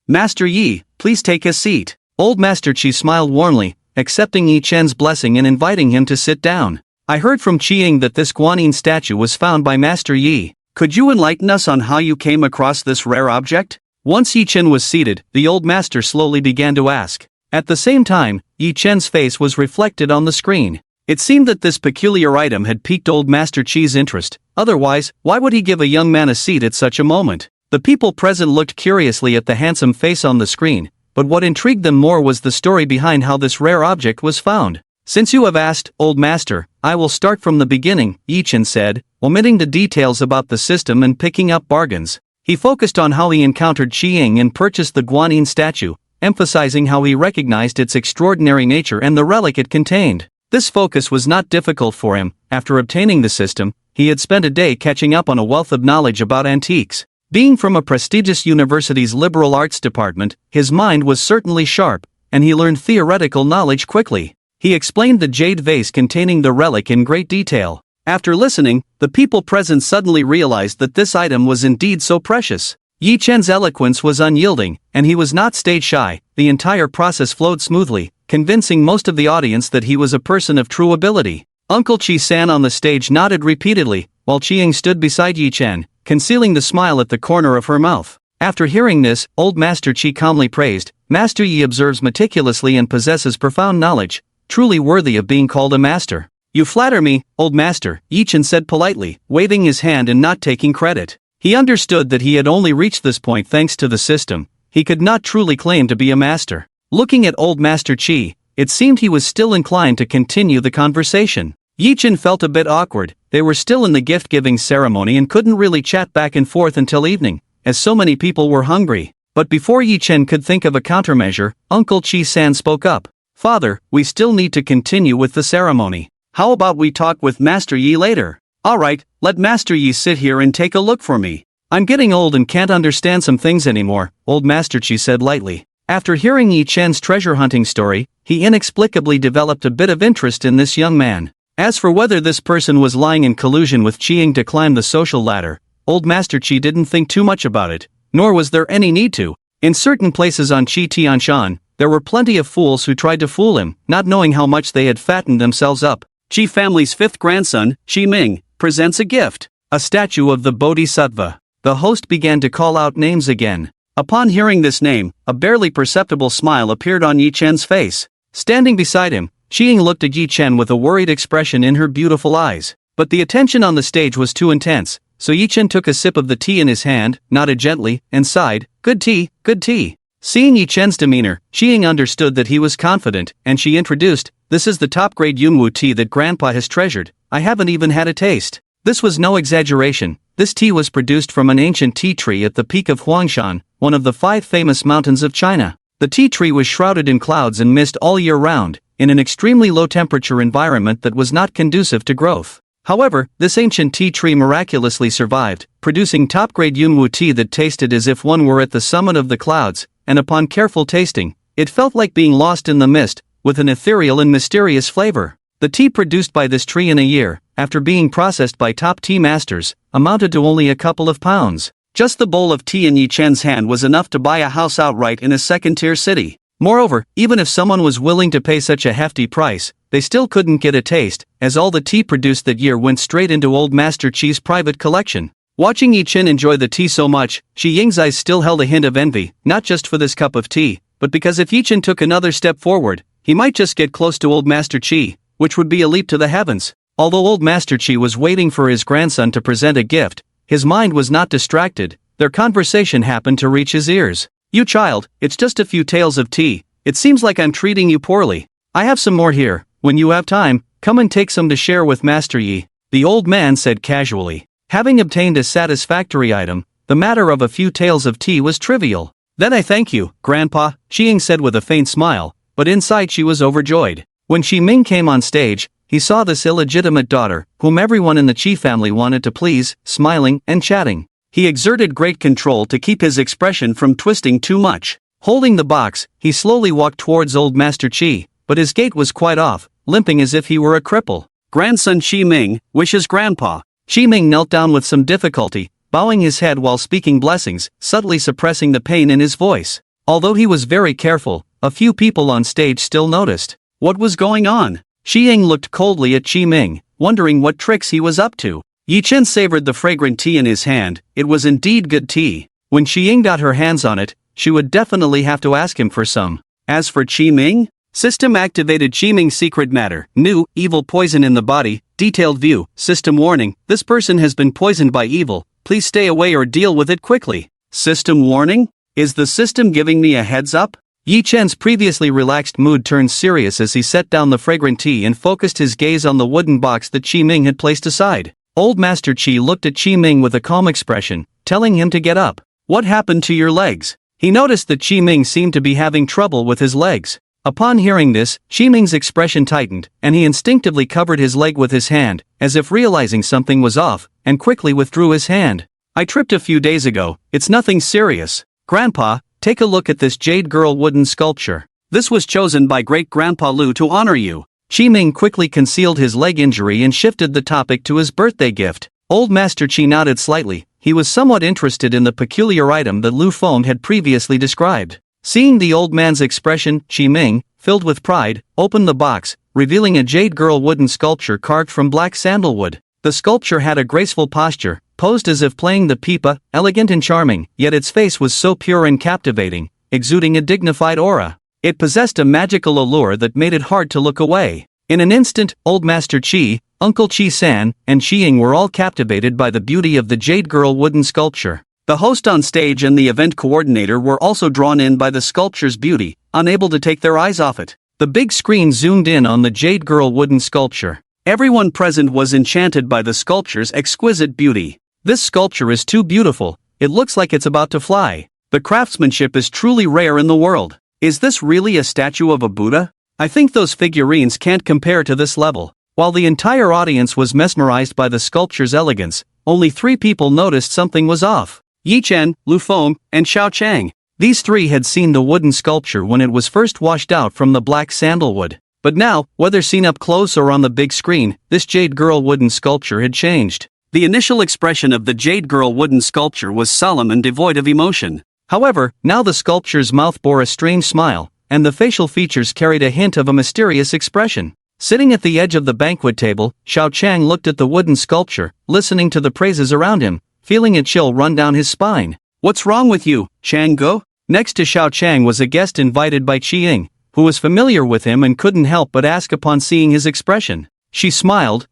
Master Yi, please take a seat. Old Master Qi smiled warmly, accepting Yi Chen's blessing and inviting him to sit down. I heard from Qi Ying that this Guanyin statue was found by Master Yi. Could you enlighten us on how you came across this rare object? Once Yi Chen was seated, the old master slowly began to ask. At the same time, Yi Chen's face was reflected on the screen. It seemed that this peculiar item had piqued old Master Qi's interest. Otherwise, why would he give a young man a seat at such a moment? The people present looked curiously at the handsome face on the screen, but what intrigued them more was the story behind how this rare object was found. Since you have asked, old master, I will start from the beginning, Yi Chen said, omitting the details about the system and picking up bargains. He focused on how he encountered Qi Ying and purchased the Guanyin statue, emphasizing how he recognized its extraordinary nature and the relic it contained. This focus was not difficult for him. After obtaining the system, he had spent a day catching up on a wealth of knowledge about antiques. Being from a prestigious university's liberal arts department, his mind was certainly sharp, and he learned theoretical knowledge quickly. He explained the jade vase containing the relic in great detail. After listening, the people present suddenly realized that this item was indeed so precious. Yi Chen's eloquence was unyielding, and he was not stage shy. The entire process flowed smoothly, convincing most of the audience that he was a person of true ability. Uncle Chi-san on the stage nodded repeatedly, while Chi-ying stood beside Yi Chen, concealing the smile at the corner of her mouth. After hearing this, old Master Chi calmly praised, "Master Yi observes meticulously and possesses profound knowledge, truly worthy of being called a master." "You flatter me, old master," Yi Chen said politely, waving his hand and not taking credit. He understood that he had only reached this point thanks to the system. He could not truly claim to be a master. Looking at old Master Chi, it seemed he was still inclined to continue the conversation. Yi Chen felt a bit awkward. They were still in the gift-giving ceremony and couldn't really chat back and forth until evening, as so many people were hungry. But before Yi Chen could think of a countermeasure, Uncle Chi-san spoke up. "Father, we still need to continue with the ceremony. How about we talk with Master Yi later?" "Alright, let Master Yi sit here and take a look for me. I'm getting old and can't understand some things anymore," old Master Chi said lightly. After hearing Yi Chen's treasure hunting story, he inexplicably developed a bit of interest in this young man. As for whether this person was lying in collusion with Chi-ying to climb the social ladder, old Master Chi didn't think too much about it, nor was there any need to. In certain places on Chi Tianshan, there were plenty of fools who tried to fool him, not knowing how much they had fattened themselves up. Chi family's fifth grandson, Chi Ming, presents a gift. A statue of the Bodhisattva. The host began to call out names again. Upon hearing this name, a barely perceptible smile appeared on Yi Chen's face. Standing beside him, Chi-ying looked at Yi Chen with a worried expression in her beautiful eyes. But the attention on the stage was too intense, so Yi Chen took a sip of the tea in his hand, nodded gently, and sighed, "Good tea, good tea." Seeing Yi Chen's demeanor, Chi-ying understood that he was confident, and she introduced, "This is the top-grade Yunwu tea that Grandpa has treasured. I haven't even had a taste." This was no exaggeration. This tea was produced from an ancient tea tree at the peak of Huangshan, one of the 5 famous mountains of China. The tea tree was shrouded in clouds and mist all year round, in an extremely low-temperature environment that was not conducive to growth. However, this ancient tea tree miraculously survived, producing top-grade Yunwu tea that tasted as if one were at the summit of the clouds, and upon careful tasting, it felt like being lost in the mist, with an ethereal and mysterious flavor. The tea produced by this tree in a year, after being processed by top tea masters, amounted to only a couple of pounds. Just the bowl of tea in Yi Chen's hand was enough to buy a house outright in a second-tier city. Moreover, even if someone was willing to pay such a hefty price, they still couldn't get a taste, as all the tea produced that year went straight into old Master Chi's private collection. Watching Yi Chen enjoy the tea so much, Chi-ying's eyes still held a hint of envy, not just for this cup of tea, but because if Yi Chen took another step forward, he might just get close to old Master Chi, which would be a leap to the heavens. Although old Master Chi was waiting for his grandson to present a gift, his mind was not distracted. Their conversation happened to reach his ears. "You child, it's just a few tales of tea. It seems like I'm treating you poorly. I have some more here. When you have time, come and take some to share with Master Yi," the old man said casually. Having obtained a satisfactory item, the matter of a few tales of tea was trivial. "Then I thank you, Grandpa," Chi-ying said with a faint smile, but inside she was overjoyed. When Chi Ming came on stage, he saw this illegitimate daughter, whom everyone in the Chi family wanted to please, smiling and chatting. He exerted great control to keep his expression from twisting too much. Holding the box, he slowly walked towards old Master Chi, but his gait was quite off, limping as if he were a cripple. "Grandson Chi Ming wishes Grandpa." Chi Ming knelt down with some difficulty, bowing his head while speaking blessings, subtly suppressing the pain in his voice. Although he was very careful, a few people on stage still noticed. What was going on? Chi-ying looked coldly at Chi Ming, wondering what tricks he was up to. Yi Chen savored the fragrant tea in his hand. It was indeed good tea. When Chi-ying got her hands on it, she would definitely have to ask him for some. As for Chi Ming, system-activated Chi Ming's secret matter, new, evil poison in the body, detailed view, system warning, this person has been poisoned by evil, please stay away or deal with it quickly. System warning? Is the system giving me a heads up? Yi Chen's previously relaxed mood turned serious as he set down the fragrant tea and focused his gaze on the wooden box that Chi Ming had placed aside. Old Master Chi looked at Chi Ming with a calm expression, telling him to get up. "What happened to your legs?" He noticed that Chi Ming seemed to be having trouble with his legs. Upon hearing this, Chi Ming's expression tightened, and he instinctively covered his leg with his hand, as if realizing something was off, and quickly withdrew his hand. "I tripped a few days ago, it's nothing serious. Grandpa, take a look at this jade girl wooden sculpture. This was chosen by Great-Grandpa Lu to honor you." Chi Ming quickly concealed his leg injury and shifted the topic to his birthday gift. Old Master Chi nodded slightly. he was somewhat interested in the peculiar item that Lu Feng had previously described. Seeing the old man's expression, Qi Ming, filled with pride, opened the box, revealing a jade girl wooden sculpture carved from black sandalwood. The sculpture had a graceful posture, posed as if playing the pipa, elegant and charming, yet its face was so pure and captivating, exuding a dignified aura. It possessed a magical allure that made it hard to look away. In an instant, Old Master Qi, Uncle Qi-san, and Qi-ying were all captivated by the beauty of the jade girl wooden sculpture. The host on stage and the event coordinator were also drawn in by the sculpture's beauty, unable to take their eyes off it. The big screen zoomed in on the jade girl wooden sculpture. Everyone present was enchanted by the sculpture's exquisite beauty. This sculpture is too beautiful, it looks like it's about to fly. The craftsmanship is truly rare in the world. Is this really a statue of a Buddha? I think those figurines can't compare to this level. While the entire audience was mesmerized by the sculpture's elegance, only 3 people noticed something was off. Yi Chen, Lu Feng, and Xiao Chang. These 3 had seen the wooden sculpture when it was first washed out from the black sandalwood. But now, whether seen up close or on the big screen, this jade girl wooden sculpture had changed. The initial expression of the jade girl wooden sculpture was solemn and devoid of emotion. However, now the sculpture's mouth bore a strange smile, and the facial features carried a hint of a mysterious expression. Sitting at the edge of the banquet table, Xiao Chang looked at the wooden sculpture, listening to the praises around him, feeling a chill run down his spine. What's wrong with you, Chang Go? Next to Xiao Chang was a guest invited by Qi-ying, who was familiar with him and couldn't help but ask upon seeing his expression. She smiled.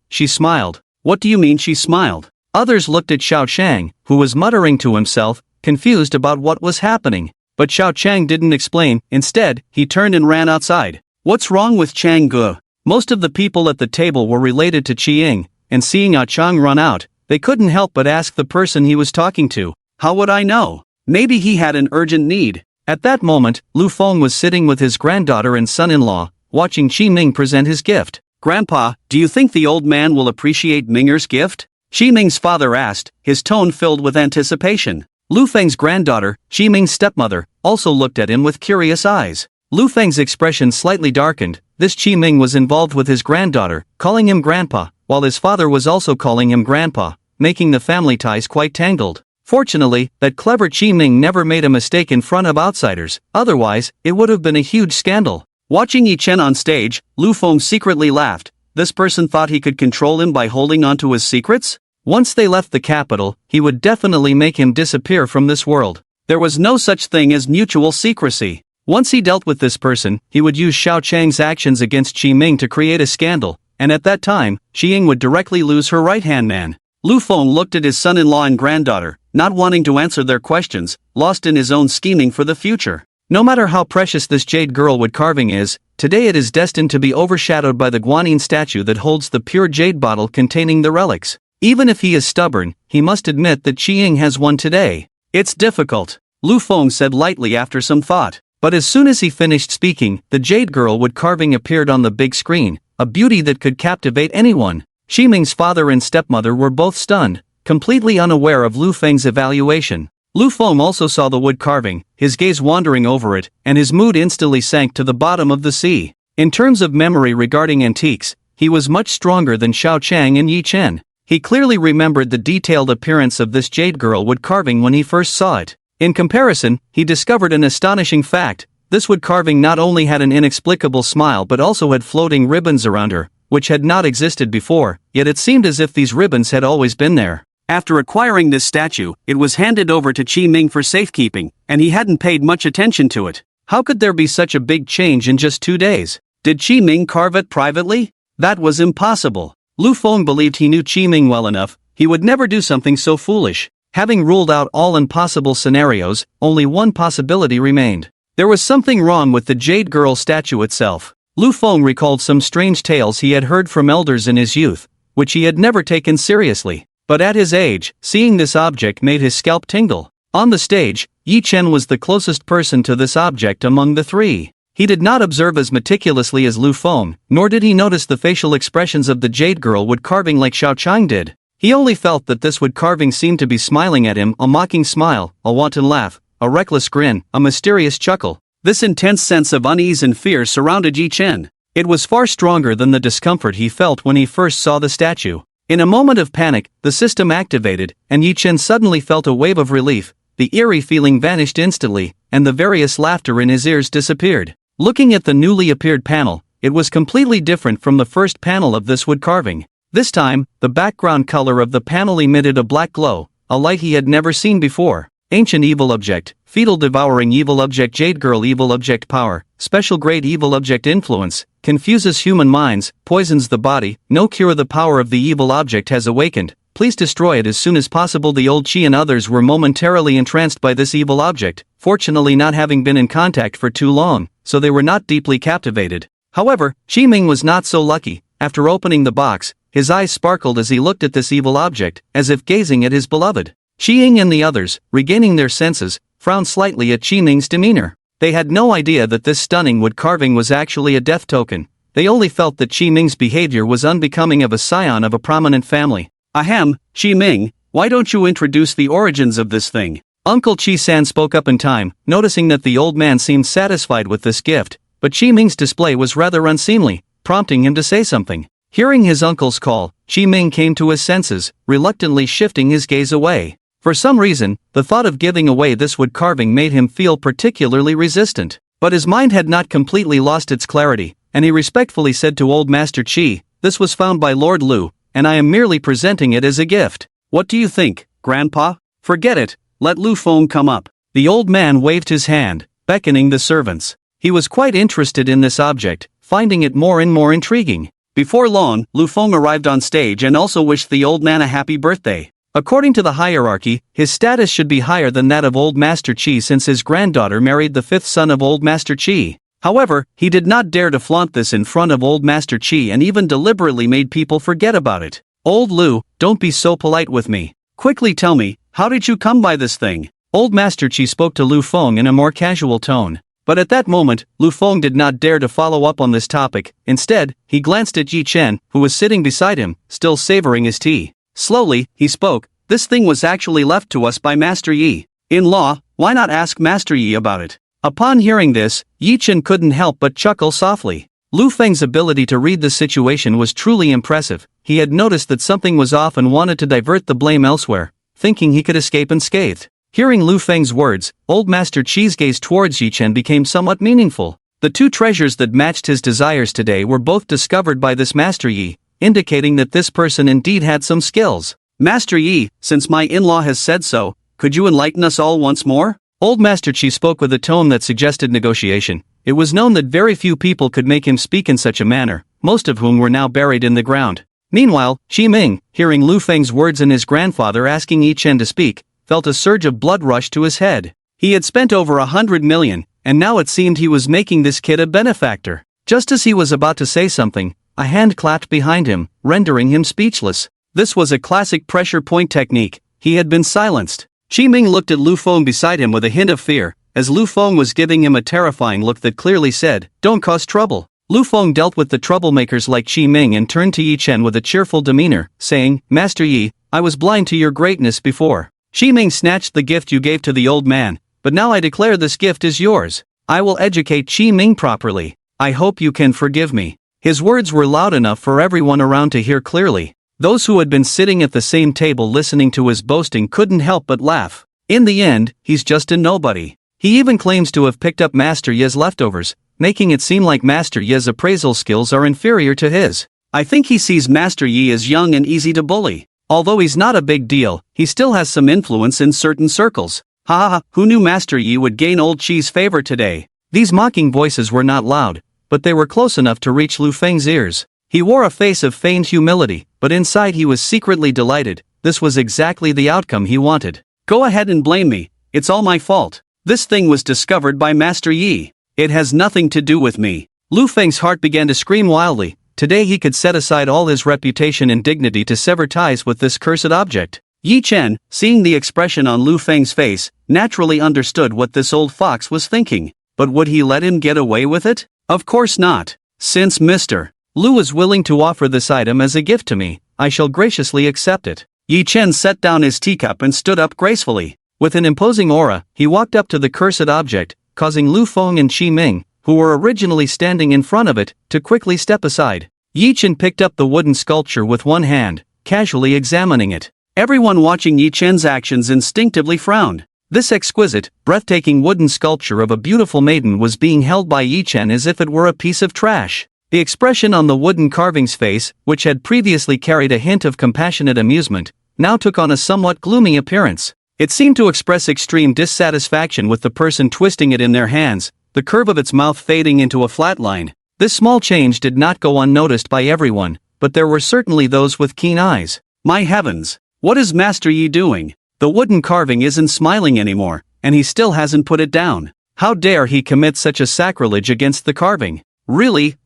What do you mean she smiled? Others looked at Xiao Chang, who was muttering to himself, confused about what was happening. But Xiao Chang didn't explain, instead, he turned and ran outside. What's wrong with Chang Ge? Most of the people at the table were related to Qi-ying, and seeing Ah Chang run out, they couldn't help but ask the person he was talking to. How would I know? Maybe he had an urgent need. At that moment, Lu Feng was sitting with his granddaughter and son-in-law, watching Qi Ming present his gift. Grandpa, do you think the old man will appreciate Minger's gift? Qi Ming's father asked, his tone filled with anticipation. Lu Feng's granddaughter, Qi Ming's stepmother, also looked at him with curious eyes. Lu Feng's expression slightly darkened. This Qi Ming was involved with his granddaughter, calling him grandpa, while his father was also calling him grandpa, making the family ties quite tangled. Fortunately, that clever Qi Ming never made a mistake in front of outsiders, otherwise, it would have been a huge scandal. Watching Yi Chen on stage, Lu Feng secretly laughed. This person thought he could control him by holding onto his secrets? Once they left the capital, he would definitely make him disappear from this world. There was no such thing as mutual secrecy. Once he dealt with this person, he would use Xiao Chang's actions against Qi Ming to create a scandal, and at that time, Qi-ying would directly lose her right-hand man. Lu Feng looked at his son-in-law and granddaughter, not wanting to answer their questions, lost in his own scheming for the future. No matter how precious this jade girl wood carving is, today it is destined to be overshadowed by the guanyin statue that holds the pure jade bottle containing the relics. Even if he is stubborn, he must admit that Qi-ying has won today. It's difficult, Lu Feng said lightly after some thought. But as soon as he finished speaking, the jade girl wood carving appeared on the big screen, a beauty that could captivate anyone. Qi Ming's father and stepmother were both stunned, completely unaware of Lu Feng's evaluation. Lu Feng also saw the wood carving, his gaze wandering over it, and his mood instantly sank to the bottom of the sea. In terms of memory regarding antiques, he was much stronger than Xiao Chang and Yi Chen. He clearly remembered the detailed appearance of this jade girl wood carving when he first saw it. In comparison, he discovered an astonishing fact. This wood carving not only had an inexplicable smile but also had floating ribbons around her, which had not existed before, yet it seemed as if these ribbons had always been there. After acquiring this statue, it was handed over to Qi Ming for safekeeping, and he hadn't paid much attention to it. How could there be such a big change in just 2 days? Did Qi Ming carve it privately? That was impossible. Lu Feng believed he knew Qi Ming well enough, he would never do something so foolish. Having ruled out all impossible scenarios, only one possibility remained. There was something wrong with the jade girl statue itself. Lu Feng recalled some strange tales he had heard from elders in his youth, which he had never taken seriously. But at his age, seeing this object made his scalp tingle. On the stage, Yi Chen was the closest person to this object among the 3. He did not observe as meticulously as Lu Feng, nor did he notice the facial expressions of the jade girl wood carving like Xiao Chang did. He only felt that this wood carving seemed to be smiling at him, a mocking smile, a wanton laugh, a reckless grin, a mysterious chuckle. This intense sense of unease and fear surrounded Yi Chen. It was far stronger than the discomfort he felt when he first saw the statue. In a moment of panic, the system activated, and Yi Chen suddenly felt a wave of relief. The eerie feeling vanished instantly, and the various laughter in his ears disappeared. Looking at the newly appeared panel, it was completely different from the first panel of this wood carving. This time, the background color of the panel emitted a black glow, a light he had never seen before. Ancient evil object, fetal devouring evil object, jade girl evil object power, special grade evil object influence, confuses human minds, poisons the body, no cure. The power of the evil object has awakened, please destroy it as soon as possible. The old Chi and others were momentarily entranced by this evil object, fortunately not having been in contact for too long, so they were not deeply captivated. However, Chi Ming was not so lucky. After opening the box, his eyes sparkled as he looked at this evil object, as if gazing at his beloved. Chi Ying and the others, regaining their senses, frowned slightly at Chi Ming's demeanor. They had no idea that this stunning wood carving was actually a death token. They only felt that Chi Ming's behavior was unbecoming of a scion of a prominent family. Ahem, Chi Ming, why don't you introduce the origins of this thing? Uncle Chi-san spoke up in time, noticing that the old man seemed satisfied with this gift, but Chi Ming's display was rather unseemly, prompting him to say something. Hearing his uncle's call, Chi Ming came to his senses, reluctantly shifting his gaze away. For some reason, the thought of giving away this wood carving made him feel particularly resistant. But his mind had not completely lost its clarity, and he respectfully said to Old Master Chi, "This was found by Lord Lu, and I am merely presenting it as a gift. What do you think, Grandpa? Forget it, let Lu Feng come up." The old man waved his hand, beckoning the servants. He was quite interested in this object, finding it more and more intriguing. Before long, Lu Feng arrived on stage and also wished the old man a happy birthday. According to the hierarchy, his status should be higher than that of Old Master Chi since his granddaughter married the fifth son of Old Master Chi. However, he did not dare to flaunt this in front of Old Master Chi and even deliberately made people forget about it. "Old Lu, don't be so polite with me. Quickly tell me, how did you come by this thing?" Old Master Chi spoke to Lu Feng in a more casual tone. But at that moment, Lu Feng did not dare to follow up on this topic. Instead, he glanced at Yi Chen, who was sitting beside him, still savoring his tea. Slowly, he spoke, "This thing was actually left to us by Master Yi. In law, why not ask Master Yi about it?" Upon hearing this, Yi Chen couldn't help but chuckle softly. Lu Feng's ability to read the situation was truly impressive. He had noticed that something was off and wanted to divert the blame elsewhere, thinking he could escape unscathed. Hearing Lu Feng's words, Old Master Chi's gaze towards Yi Chen became somewhat meaningful. The two treasures that matched his desires today were both discovered by this Master Yi, indicating that this person indeed had some skills. "Master Yi, since my in-law has said so, could you enlighten us all once more?" Old Master Chi spoke with a tone that suggested negotiation. It was known that very few people could make him speak in such a manner, most of whom were now buried in the ground. Meanwhile, Chi Ming, hearing Lu Feng's words and his grandfather asking Yi Chen to speak, felt a surge of blood rush to his head. He had spent over 100 million, and now it seemed he was making this kid a benefactor. Just as he was about to say something, a hand clapped behind him, rendering him speechless. This was a classic pressure point technique. He had been silenced. Chi Ming looked at Lu Feng beside him with a hint of fear, as Lu Feng was giving him a terrifying look that clearly said, "Don't cause trouble." Lu Feng dealt with the troublemakers like Chi Ming and turned to Yi Chen with a cheerful demeanor, saying, "Master Yi, I was blind to your greatness before. Chi Ming snatched the gift you gave to the old man, but now I declare this gift is yours. I will educate Chi Ming properly. I hope you can forgive me." His words were loud enough for everyone around to hear clearly. Those who had been sitting at the same table listening to his boasting couldn't help but laugh. In the end, he's just a nobody. He even claims to have picked up Master Ye's leftovers, making it seem like Master Ye's appraisal skills are inferior to his. I think he sees Master Yi as young and easy to bully. Although he's not a big deal, he still has some influence in certain circles. Ha ha ha, who knew Master Yi would gain old Chi's favor today? These mocking voices were not loud, but they were close enough to reach Lu Feng's ears. He wore a face of feigned humility, but inside he was secretly delighted. This was exactly the outcome he wanted. "Go ahead and blame me, it's all my fault. This thing was discovered by Master Yi. It has nothing to do with me." Lu Feng's heart began to scream wildly. Today he could set aside all his reputation and dignity to sever ties with this cursed object. Yi Chen, seeing the expression on Lu Feng's face, naturally understood what this old fox was thinking. But would he let him get away with it? Of course not. Since Mr. Lu is willing to offer this item as a gift to me, I shall graciously accept it. Yi Chen set down his teacup and stood up gracefully. With an imposing aura, he walked up to the cursed object, causing Lu Feng and Chi Ming, who were originally standing in front of it, to quickly step aside. Yi Chen picked up the wooden sculpture with one hand, casually examining it. Everyone watching Yi Chen's actions instinctively frowned. This exquisite, breathtaking wooden sculpture of a beautiful maiden was being held by Yi Chen as if it were a piece of trash. The expression on the wooden carving's face, which had previously carried a hint of compassionate amusement, now took on a somewhat gloomy appearance. It seemed to express extreme dissatisfaction with the person twisting it in their hands, the curve of its mouth fading into a flat line. This small change did not go unnoticed by everyone, but there were certainly those with keen eyes. My heavens! What is Master Yi doing? The wooden carving isn't smiling anymore, and he still hasn't put it down. How dare he commit such a sacrilege against the carving? Really?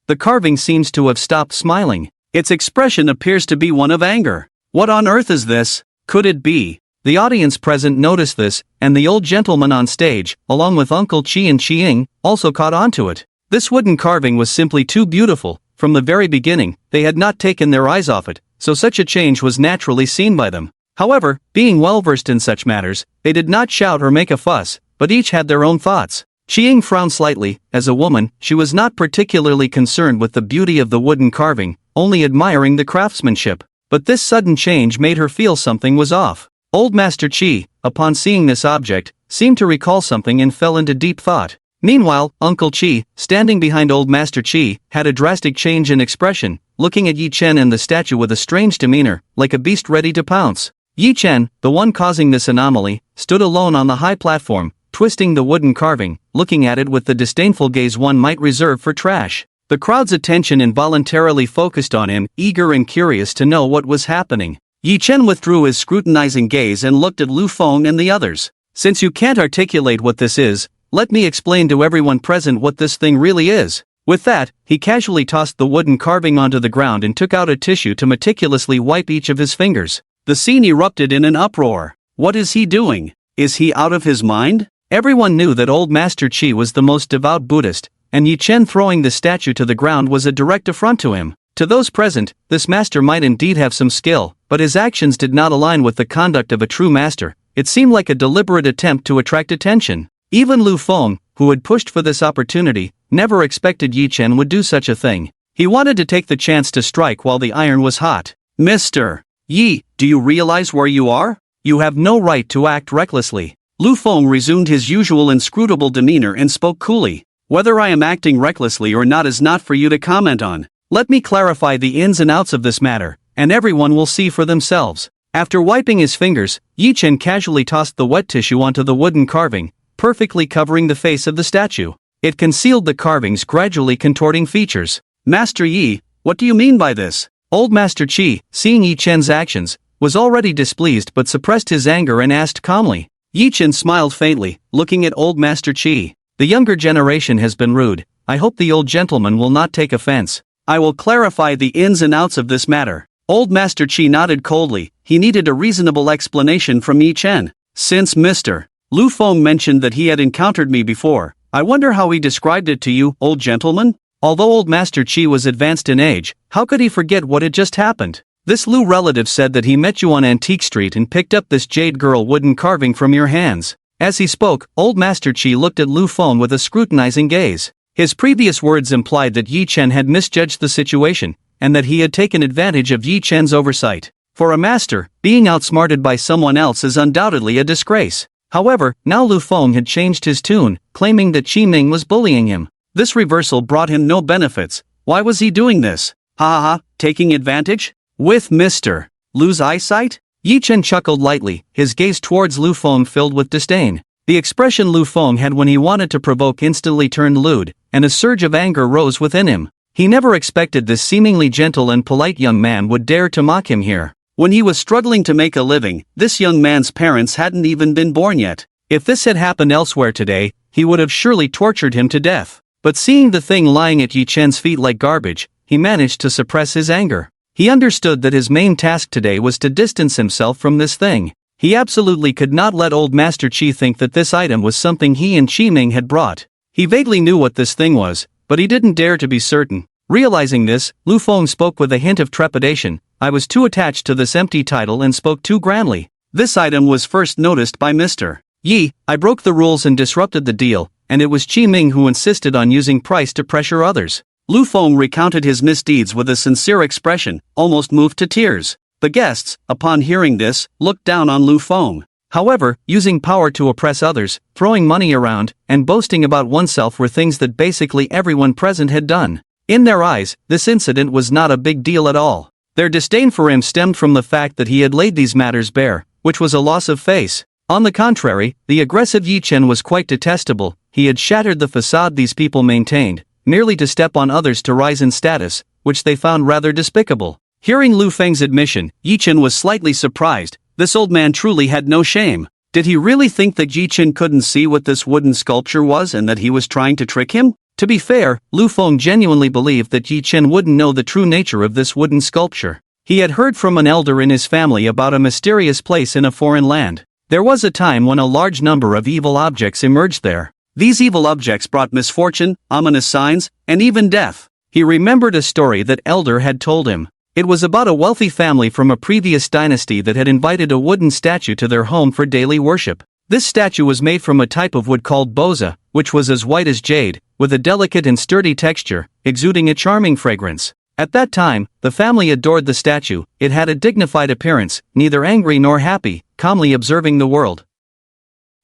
The carving seems to have stopped smiling. Its expression appears to be one of anger. What on earth is this? Could it be? The audience present noticed this, and the old gentleman on stage, along with Uncle Chi and Chi-Ying, also caught on to it. This wooden carving was simply too beautiful. From the very beginning, they had not taken their eyes off it, so such a change was naturally seen by them. However, being well versed in such matters, they did not shout or make a fuss, but each had their own thoughts. Chi-Ying frowned slightly. As a woman, she was not particularly concerned with the beauty of the wooden carving, only admiring the craftsmanship. But this sudden change made her feel something was off. Old Master Chi, upon seeing this object, seemed to recall something and fell into deep thought. Meanwhile, Uncle Chi, standing behind Old Master Chi, had a drastic change in expression, looking at Yi Chen and the statue with a strange demeanor, like a beast ready to pounce. Yi Chen, the one causing this anomaly, stood alone on the high platform, twisting the wooden carving, looking at it with the disdainful gaze one might reserve for trash. The crowd's attention involuntarily focused on him, eager and curious to know what was happening. Yi Chen withdrew his scrutinizing gaze and looked at Lu Feng and the others. Since you can't articulate what this is, let me explain to everyone present what this thing really is. With that, he casually tossed the wooden carving onto the ground and took out a tissue to meticulously wipe each of his fingers. The scene erupted in an uproar. What is he doing? Is he out of his mind? Everyone knew that old Master Chi was the most devout Buddhist, and Yi Chen throwing the statue to the ground was a direct affront to him. To those present, this master might indeed have some skill, but his actions did not align with the conduct of a true master. It seemed like a deliberate attempt to attract attention. Even Lu Feng, who had pushed for this opportunity, never expected Yi Chen would do such a thing. He wanted to take the chance to strike while the iron was hot. Mr. Yi, do you realize where you are? You have no right to act recklessly. Lu Feng resumed his usual inscrutable demeanor and spoke coolly. Whether I am acting recklessly or not is not for you to comment on. Let me clarify the ins and outs of this matter, and everyone will see for themselves. After wiping his fingers, Yi Chen casually tossed the wet tissue onto the wooden carving, perfectly covering the face of the statue. It concealed the carving's gradually contorting features. Master Yi, what do you mean by this? Old Master Chi, seeing Yi Chen's actions, was already displeased but suppressed his anger and asked calmly. Yi Chen smiled faintly, looking at Old Master Chi. The younger generation has been rude. I hope the old gentleman will not take offense. I will clarify the ins and outs of this matter. Old Master Chi nodded coldly. He needed a reasonable explanation from Yi Chen. Since Mr. Lu Feng mentioned that he had encountered me before, I wonder how he described it to you, old gentleman? Although Old Master Chi was advanced in age, how could he forget what had just happened? This Lu relative said that he met you on Antique Street and picked up this jade girl wooden carving from your hands. As he spoke, Old Master Chi looked at Lu Feng with a scrutinizing gaze. His previous words implied that Yi Chen had misjudged the situation, and that he had taken advantage of Yi Chen's oversight. For a master, being outsmarted by someone else is undoubtedly a disgrace. However, now Lu Feng had changed his tune, claiming that Qi Ming was bullying him. This reversal brought him no benefits. Why was he doing this? Taking advantage? With Mr. Lu's eyesight? Yi Chen chuckled lightly, his gaze towards Lu Feng filled with disdain. The expression Lu Feng had when he wanted to provoke instantly turned lewd, and a surge of anger rose within him. He never expected this seemingly gentle and polite young man would dare to mock him here. When he was struggling to make a living, this young man's parents hadn't even been born yet. If this had happened elsewhere today, he would have surely tortured him to death. But seeing the thing lying at Yi Chen's feet like garbage, he managed to suppress his anger. He understood that his main task today was to distance himself from this thing. He absolutely could not let old Master Chi think that this item was something he and Qi Ming had brought. He vaguely knew what this thing was, but he didn't dare to be certain. Realizing this, Lu Feng spoke with a hint of trepidation. I was too attached to this empty title and spoke too grandly. This item was first noticed by Mr. Yi. I broke the rules and disrupted the deal, and it was Qi Ming who insisted on using price to pressure others. Lu Feng recounted his misdeeds with a sincere expression, almost moved to tears. The guests, upon hearing this, looked down on Lu Feng. However, using power to oppress others, throwing money around, and boasting about oneself were things that basically everyone present had done. In their eyes, this incident was not a big deal at all. Their disdain for him stemmed from the fact that he had laid these matters bare, which was a loss of face. On the contrary, the aggressive Yi Chen was quite detestable. He had shattered the facade these people maintained, merely to step on others to rise in status, which they found rather despicable. Hearing Lu Feng's admission, Yi Chen was slightly surprised. This old man truly had no shame. Did he really think that Yi Chen couldn't see what this wooden sculpture was and that he was trying to trick him? To be fair, Lu Feng genuinely believed that Yi Chen wouldn't know the true nature of this wooden sculpture. He had heard from an elder in his family about a mysterious place in a foreign land. There was a time when a large number of evil objects emerged there. These evil objects brought misfortune, ominous signs, and even death. He remembered a story that elder had told him. It was about a wealthy family from a previous dynasty that had invited a wooden statue to their home for daily worship. This statue was made from a type of wood called boza, which was as white as jade, with a delicate and sturdy texture, exuding a charming fragrance. At that time, the family adored the statue. It had a dignified appearance, neither angry nor happy, calmly observing the world.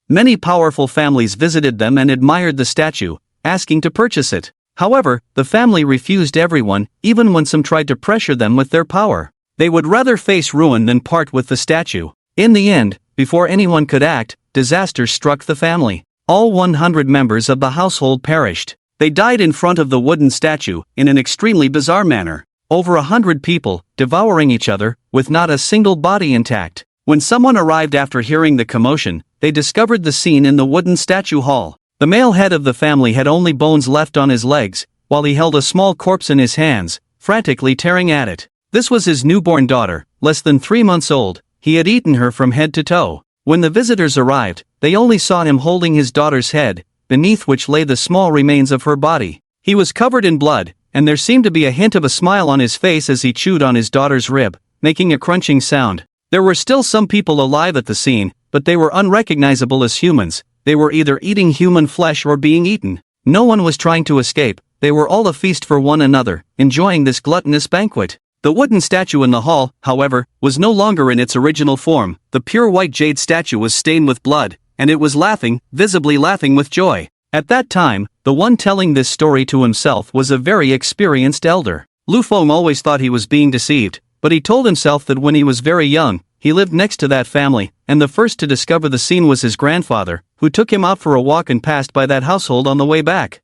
Many powerful families visited them and admired the statue, asking to purchase it. However, the family refused everyone, even when some tried to pressure them with their power. They would rather face ruin than part with the statue. In the end, before anyone could act, disaster struck the family. All 100 members of the household perished. They died in front of the wooden statue, in an extremely bizarre manner. Over 100 people, devouring each other, with not a single body intact. When someone arrived after hearing the commotion, they discovered the scene in the wooden statue hall. The male head of the family had only bones left on his legs, while he held a small corpse in his hands, frantically tearing at it. This was his newborn daughter, less than 3 months old. He had eaten her from head to toe. When the visitors arrived, they only saw him holding his daughter's head, beneath which lay the small remains of her body. He was covered in blood, and there seemed to be a hint of a smile on his face as he chewed on his daughter's rib, making a crunching sound. There were still some people alive at the scene, but they were unrecognizable as humans. They were either eating human flesh or being eaten. No one was trying to escape. They were all a feast for one another, enjoying this gluttonous banquet. The wooden statue in the hall, however, was no longer in its original form. The pure white jade statue was stained with blood, and it was laughing, visibly laughing with joy. At that time, the one telling this story to himself was a very experienced elder. Lu Feng always thought he was being deceived, but he told himself that when he was very young, he lived next to that family, and the first to discover the scene was his grandfather, who took him out for a walk and passed by that household on the way back.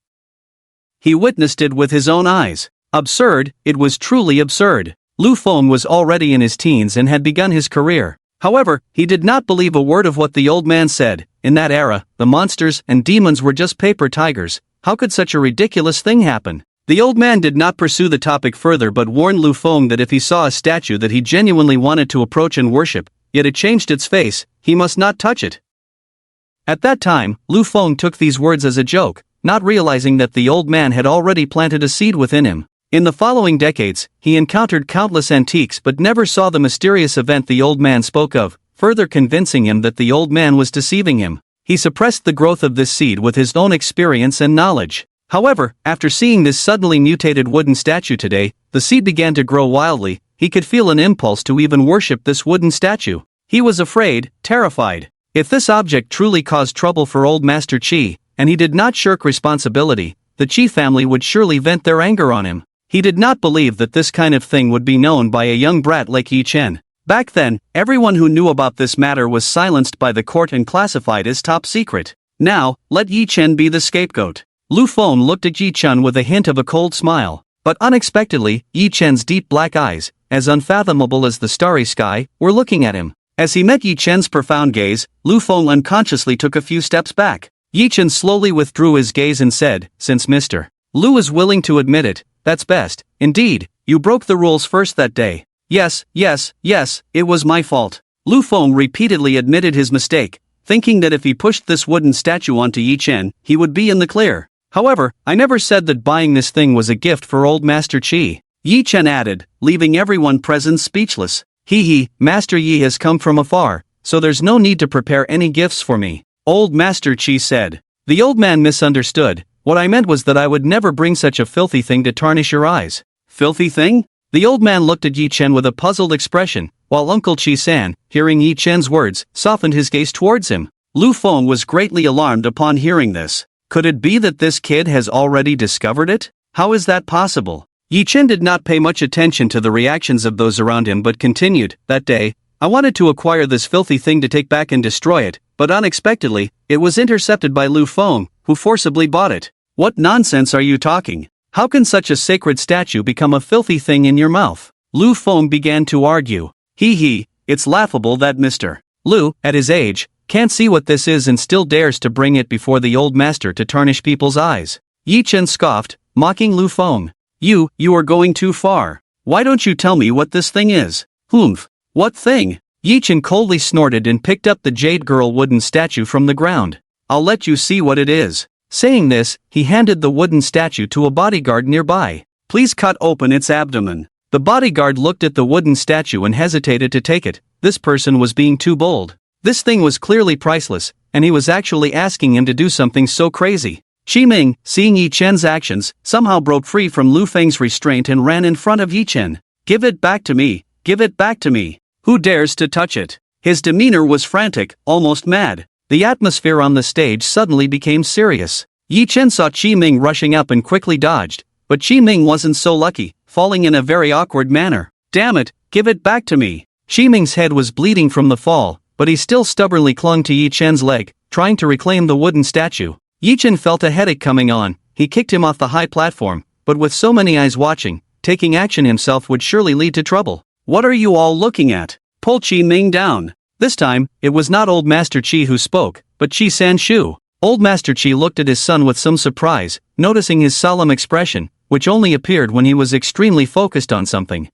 He witnessed it with his own eyes. Absurd, it was truly absurd. Lu Feng was already in his teens and had begun his career. However, he did not believe a word of what the old man said. In that era, the monsters and demons were just paper tigers. How could such a ridiculous thing happen? The old man did not pursue the topic further but warned Lu Feng that if he saw a statue that he genuinely wanted to approach and worship, yet it changed its face, he must not touch it. At that time, Lu Feng took these words as a joke, not realizing that the old man had already planted a seed within him. In the following decades, he encountered countless antiques but never saw the mysterious event the old man spoke of, further convincing him that the old man was deceiving him. He suppressed the growth of this seed with his own experience and knowledge. However, after seeing this suddenly mutated wooden statue today, the seed began to grow wildly. He could feel an impulse to even worship this wooden statue. He was afraid, terrified. If this object truly caused trouble for old Master Qi, and he did not shirk responsibility, the Qi family would surely vent their anger on him. He did not believe that this kind of thing would be known by a young brat like Yi Chen. Back then, everyone who knew about this matter was silenced by the court and classified as top secret. Now, let Yi Chen be the scapegoat. Lu Feng looked at Yi Chen with a hint of a cold smile. But unexpectedly, Yi Chen's deep black eyes, as unfathomable as the starry sky, were looking at him. As he met Yi Chen's profound gaze, Lu Feng unconsciously took a few steps back. Yi Chen slowly withdrew his gaze and said, "Since Mr. Lu is willing to admit it, that's best. Indeed, you broke the rules first that day." Yes, it was my fault." Lu Feng repeatedly admitted his mistake, thinking that if he pushed this wooden statue onto Yi Chen, he would be in the clear. "However, I never said that buying this thing was a gift for old Master Qi," Yi Chen added, leaving everyone present speechless. Master Yi has come from afar, so there's no need to prepare any gifts for me," old Master Qi said. The old man misunderstood. What I meant was that I would never bring such a filthy thing to tarnish your eyes. Filthy thing? The old man looked at Yi Chen with a puzzled expression, while Uncle Chi-san, hearing Yi Chen's words, softened his gaze towards him. Lu Feng was greatly alarmed upon hearing this. Could it be that this kid has already discovered it? How is that possible? Yi Chen did not pay much attention to the reactions of those around him but continued, that day, I wanted to acquire this filthy thing to take back and destroy it, but unexpectedly, it was intercepted by Lu Feng, who forcibly bought it. What nonsense are you talking? How can such a sacred statue become a filthy thing in your mouth? Lu Feng began to argue. It's laughable that Mr. Lu, at his age, can't see what this is and still dares to bring it before the old master to tarnish people's eyes. Yi Chen scoffed, mocking Lu Feng. You are going too far. Why don't you tell me what this thing is? Humph. What thing? Yi Chen coldly snorted and picked up the jade girl wooden statue from the ground. I'll let you see what it is. Saying this, he handed the wooden statue to a bodyguard nearby. Please cut open its abdomen. The bodyguard looked at the wooden statue and hesitated to take it. This person was being too bold. This thing was clearly priceless, and he was actually asking him to do something so crazy. Qi Ming, seeing Yi Chen's actions, somehow broke free from Lu Feng's restraint and ran in front of Yi Chen. Give it back to me. Give it back to me. Who dares to touch it? His demeanor was frantic, almost mad. The atmosphere on the stage suddenly became serious. Yi Chen saw Qi Ming rushing up and quickly dodged, but Qi Ming wasn't so lucky, falling in a very awkward manner. Damn it, give it back to me. Qi Ming's head was bleeding from the fall, but he still stubbornly clung to Yi Chen's leg, trying to reclaim the wooden statue. Yi Chen felt a headache coming on. He kicked him off the high platform, but with so many eyes watching, taking action himself would surely lead to trouble. What are you all looking at? Pull Qi Ming down. This time, it was not Old Master Qi who spoke, but Qi Sanshu. Old Master Qi looked at his son with some surprise, noticing his solemn expression, which only appeared when he was extremely focused on something.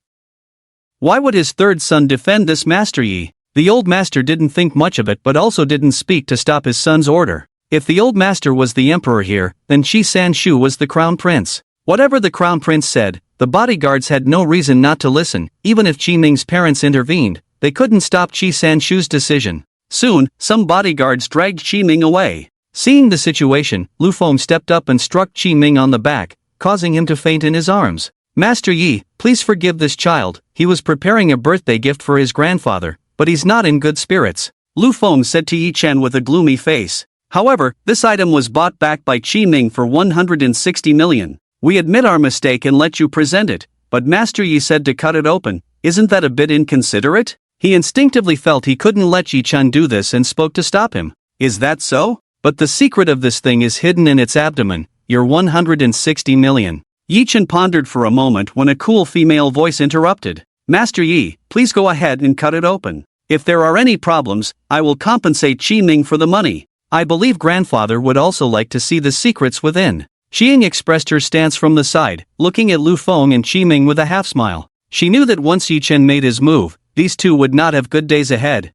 Why would his third son defend this Master Yi? The old master didn't think much of it but also didn't speak to stop his son's order. If the old master was the emperor here, then Qi Sanshu was the crown prince. Whatever the crown prince said, the bodyguards had no reason not to listen. Even if Qi Ming's parents intervened, they couldn't stop Qi Sanshu's decision. Soon, some bodyguards dragged Qi Ming away. Seeing the situation, Lu Feng stepped up and struck Qi Ming on the back, causing him to faint in his arms. Master Yi, please forgive this child. He was preparing a birthday gift for his grandfather, but he's not in good spirits. Lu Feng said to Yi Chen with a gloomy face. However, this item was bought back by Qi Ming for 160 million. We admit our mistake and let you present it, but Master Yi said to cut it open. Isn't that a bit inconsiderate? He instinctively felt he couldn't let Yi Chen do this and spoke to stop him. Is that so? But the secret of this thing is hidden in its abdomen. Your 160 million. Yi Chen pondered for a moment when a cool female voice interrupted. Master Yi, please go ahead and cut it open. If there are any problems, I will compensate Qi Ming for the money. I believe grandfather would also like to see the secrets within. Xiang expressed her stance from the side, looking at Lu Feng and Qi Ming with a half-smile. She knew that once Yi Chen made his move, these two would not have good days ahead.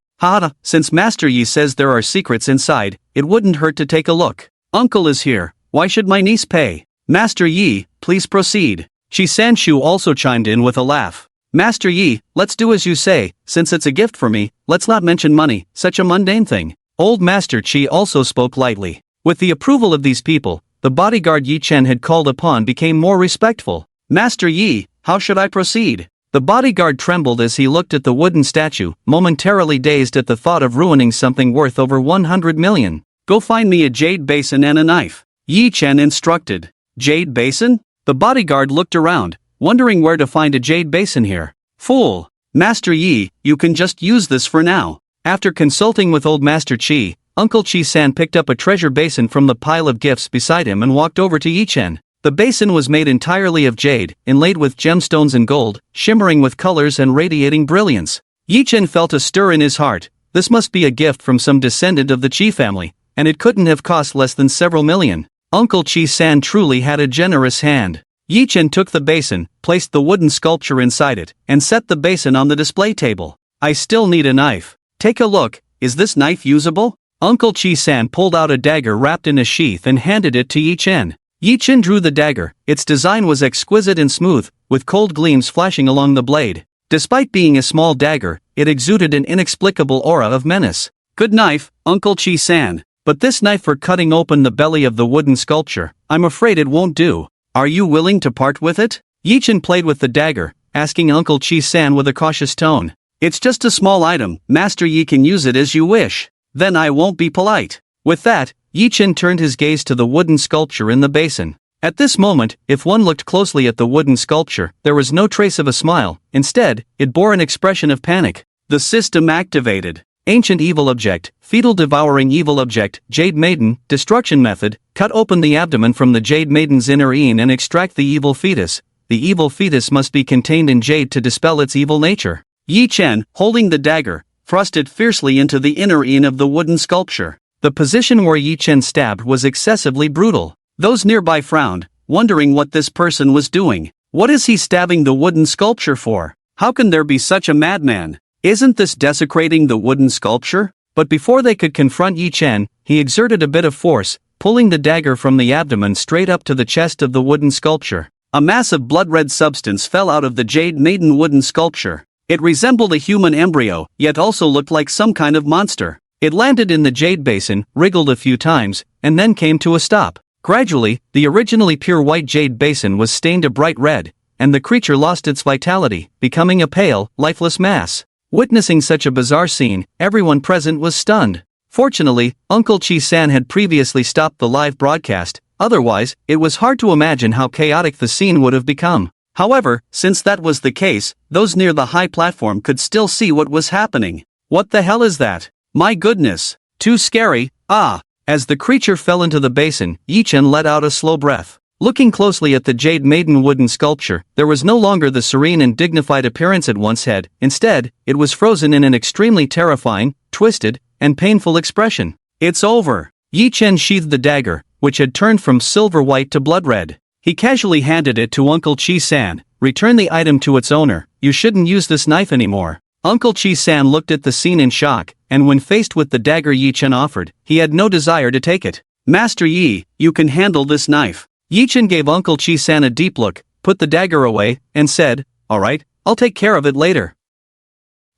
Since Master Yi says there are secrets inside, it wouldn't hurt to take a look. Uncle is here, why should my niece pay? Master Yi, please proceed. Qi Sanshu also chimed in with a laugh. Master Yi, let's do as you say, since it's a gift for me, let's not mention money, such a mundane thing. Old Master Qi also spoke lightly. With the approval of these people, the bodyguard Yi Chen had called upon became more respectful. Master Yi, how should I proceed? The bodyguard trembled as he looked at the wooden statue, momentarily dazed at the thought of ruining something worth over 100 million. Go find me a jade basin and a knife. Yi Chen instructed. Jade basin? The bodyguard looked around, wondering where to find a jade basin here. Fool! Master Yi, you can just use this for now. After consulting with Old Master Qi, Uncle Qi-san picked up a treasure basin from the pile of gifts beside him and walked over to Yi Chen. The basin was made entirely of jade, inlaid with gemstones and gold, shimmering with colors and radiating brilliance. Yi Chen felt a stir in his heart. This must be a gift from some descendant of the Qi family, and it couldn't have cost less than several million. Uncle Qi-san truly had a generous hand. Yi Chen took the basin, placed the wooden sculpture inside it, and set the basin on the display table. I still need a knife. Take a look, is this knife usable? Uncle Qi-san pulled out a dagger wrapped in a sheath and handed it to Yi Chen. Yi Chen drew the dagger. Its design was exquisite and smooth, with cold gleams flashing along the blade. Despite being a small dagger, it exuded an inexplicable aura of menace. Good knife, Uncle Qi-san. But this knife for cutting open the belly of the wooden sculpture, I'm afraid it won't do. Are you willing to part with it? Yi-chan played with the dagger, asking Uncle Chi-san with a cautious tone. It's just a small item, Master Yi can use it as you wish. Then I won't be polite. With that, Yi-chan turned his gaze to the wooden sculpture in the basin. At this moment, if one looked closely at the wooden sculpture, there was no trace of a smile. Instead, it bore an expression of panic. The system activated. Ancient evil object, fetal devouring evil object, jade maiden, destruction method, cut open the abdomen from the jade maiden's inner eon and extract the evil fetus. The evil fetus must be contained in jade to dispel its evil nature. Yi-chan, holding the dagger, thrust it fiercely into the inner eon of the wooden sculpture. The position where Yi-chan stabbed was excessively brutal. Those nearby frowned, wondering what this person was doing. What is he stabbing the wooden sculpture for? How can there be such a madman? Isn't this desecrating the wooden sculpture? But before they could confront Yi-chan, he exerted a bit of force, pulling the dagger from the abdomen straight up to the chest of the wooden sculpture. A mass of blood-red substance fell out of the jade maiden wooden sculpture. It resembled a human embryo, yet also looked like some kind of monster. It landed in the jade basin, wriggled a few times, and then came to a stop. Gradually, the originally pure white jade basin was stained a bright red, and the creature lost its vitality, becoming a pale, lifeless mass. Witnessing such a bizarre scene, everyone present was stunned. Fortunately, Uncle Chi-san had previously stopped the live broadcast, otherwise, it was hard to imagine how chaotic the scene would have become. However, since that was the case, those near the high platform could still see what was happening. What the hell is that? My goodness! Too scary, ah! As the creature fell into the basin, Yi-chan let out a slow breath. Looking closely at the jade maiden wooden sculpture, there was no longer the serene and dignified appearance it once had. Instead, it was frozen in an extremely terrifying, twisted, and painful expression. It's over. Yi-chan sheathed the dagger, which had turned from silver white to blood red. He casually handed it to Uncle Chi-san. Return the item to its owner. You shouldn't use this knife anymore. Uncle Chi-san looked at the scene in shock, and when faced with the dagger Yi-chan offered, he had no desire to take it. Master Yi, you can handle this knife. Yi-chan gave Uncle Chi-san a deep look, put the dagger away, and said, "Alright, I'll take care of it later."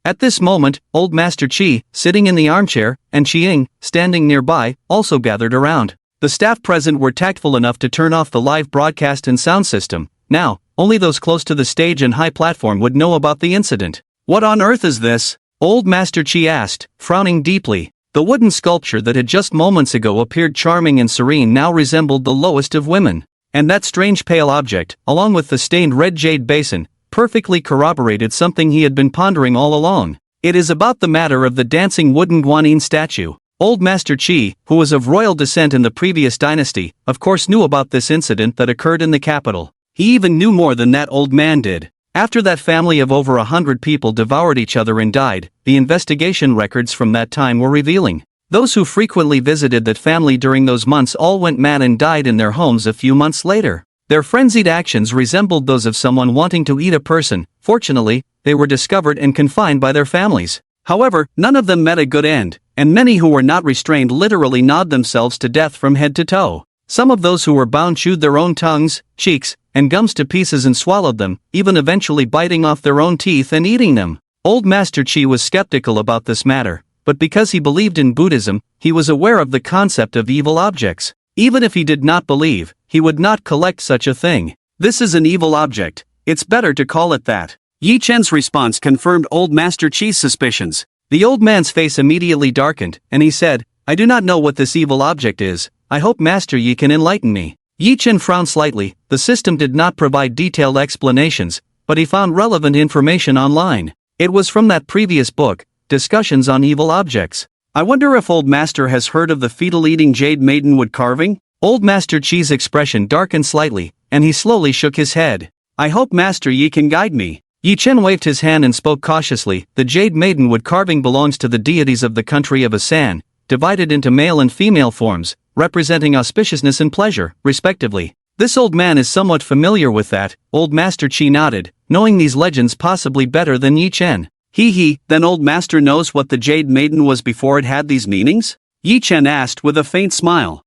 At this moment, old Master Chi, sitting in the armchair, and Chi-ing, standing nearby, also gathered around. The staff present were tactful enough to turn off the live broadcast and sound system. Now, only those close to the stage and high platform would know about the incident. What on earth is this? Old Master Chi asked, frowning deeply. The wooden sculpture that had just moments ago appeared charming and serene now resembled the lowest of women. And that strange pale object, along with the stained red jade basin, perfectly corroborated something he had been pondering all along. It is about the matter of the dancing wooden guanyin statue. Old Master Chi, who was of royal descent in the previous dynasty, of course knew about this incident that occurred in the capital. He even knew more than that old man did. After that family of over 100 people devoured each other and died, the investigation records from that time were revealing. Those who frequently visited that family during those months all went mad and died in their homes a few months later. Their frenzied actions resembled those of someone wanting to eat a person. Fortunately, they were discovered and confined by their families. However, none of them met a good end, and many who were not restrained literally gnawed themselves to death from head to toe. Some of those who were bound chewed their own tongues, cheeks, and gums to pieces and swallowed them, even eventually biting off their own teeth and eating them. Old Master Chi was skeptical about this matter, but because he believed in Buddhism, he was aware of the concept of evil objects. Even if he did not believe, he would not collect such a thing. This is an evil object. It's better to call it that. Yi-chan's response confirmed Old Master Chi's suspicions. The old man's face immediately darkened, and he said, "I do not know what this evil object is. I hope Master Yi can enlighten me." Yi-chan frowned slightly. The system did not provide detailed explanations, but he found relevant information online. It was from that previous book, Discussions on Evil Objects. I wonder if Old Master has heard of the fetal-eating jade maidenwood carving? Old Master Chi's expression darkened slightly, and he slowly shook his head. I hope Master Yi can guide me. Yi-chan waved his hand and spoke cautiously. The jade maidenwood carving belongs to the deities of the country of Asan, divided into male and female forms, representing auspiciousness and pleasure, respectively. This old man is somewhat familiar with that. Old Master Chi nodded, knowing these legends possibly better than Yi-chan. Then Old Master knows what the jade maiden was before it had these meanings? Yi-chan asked with a faint smile.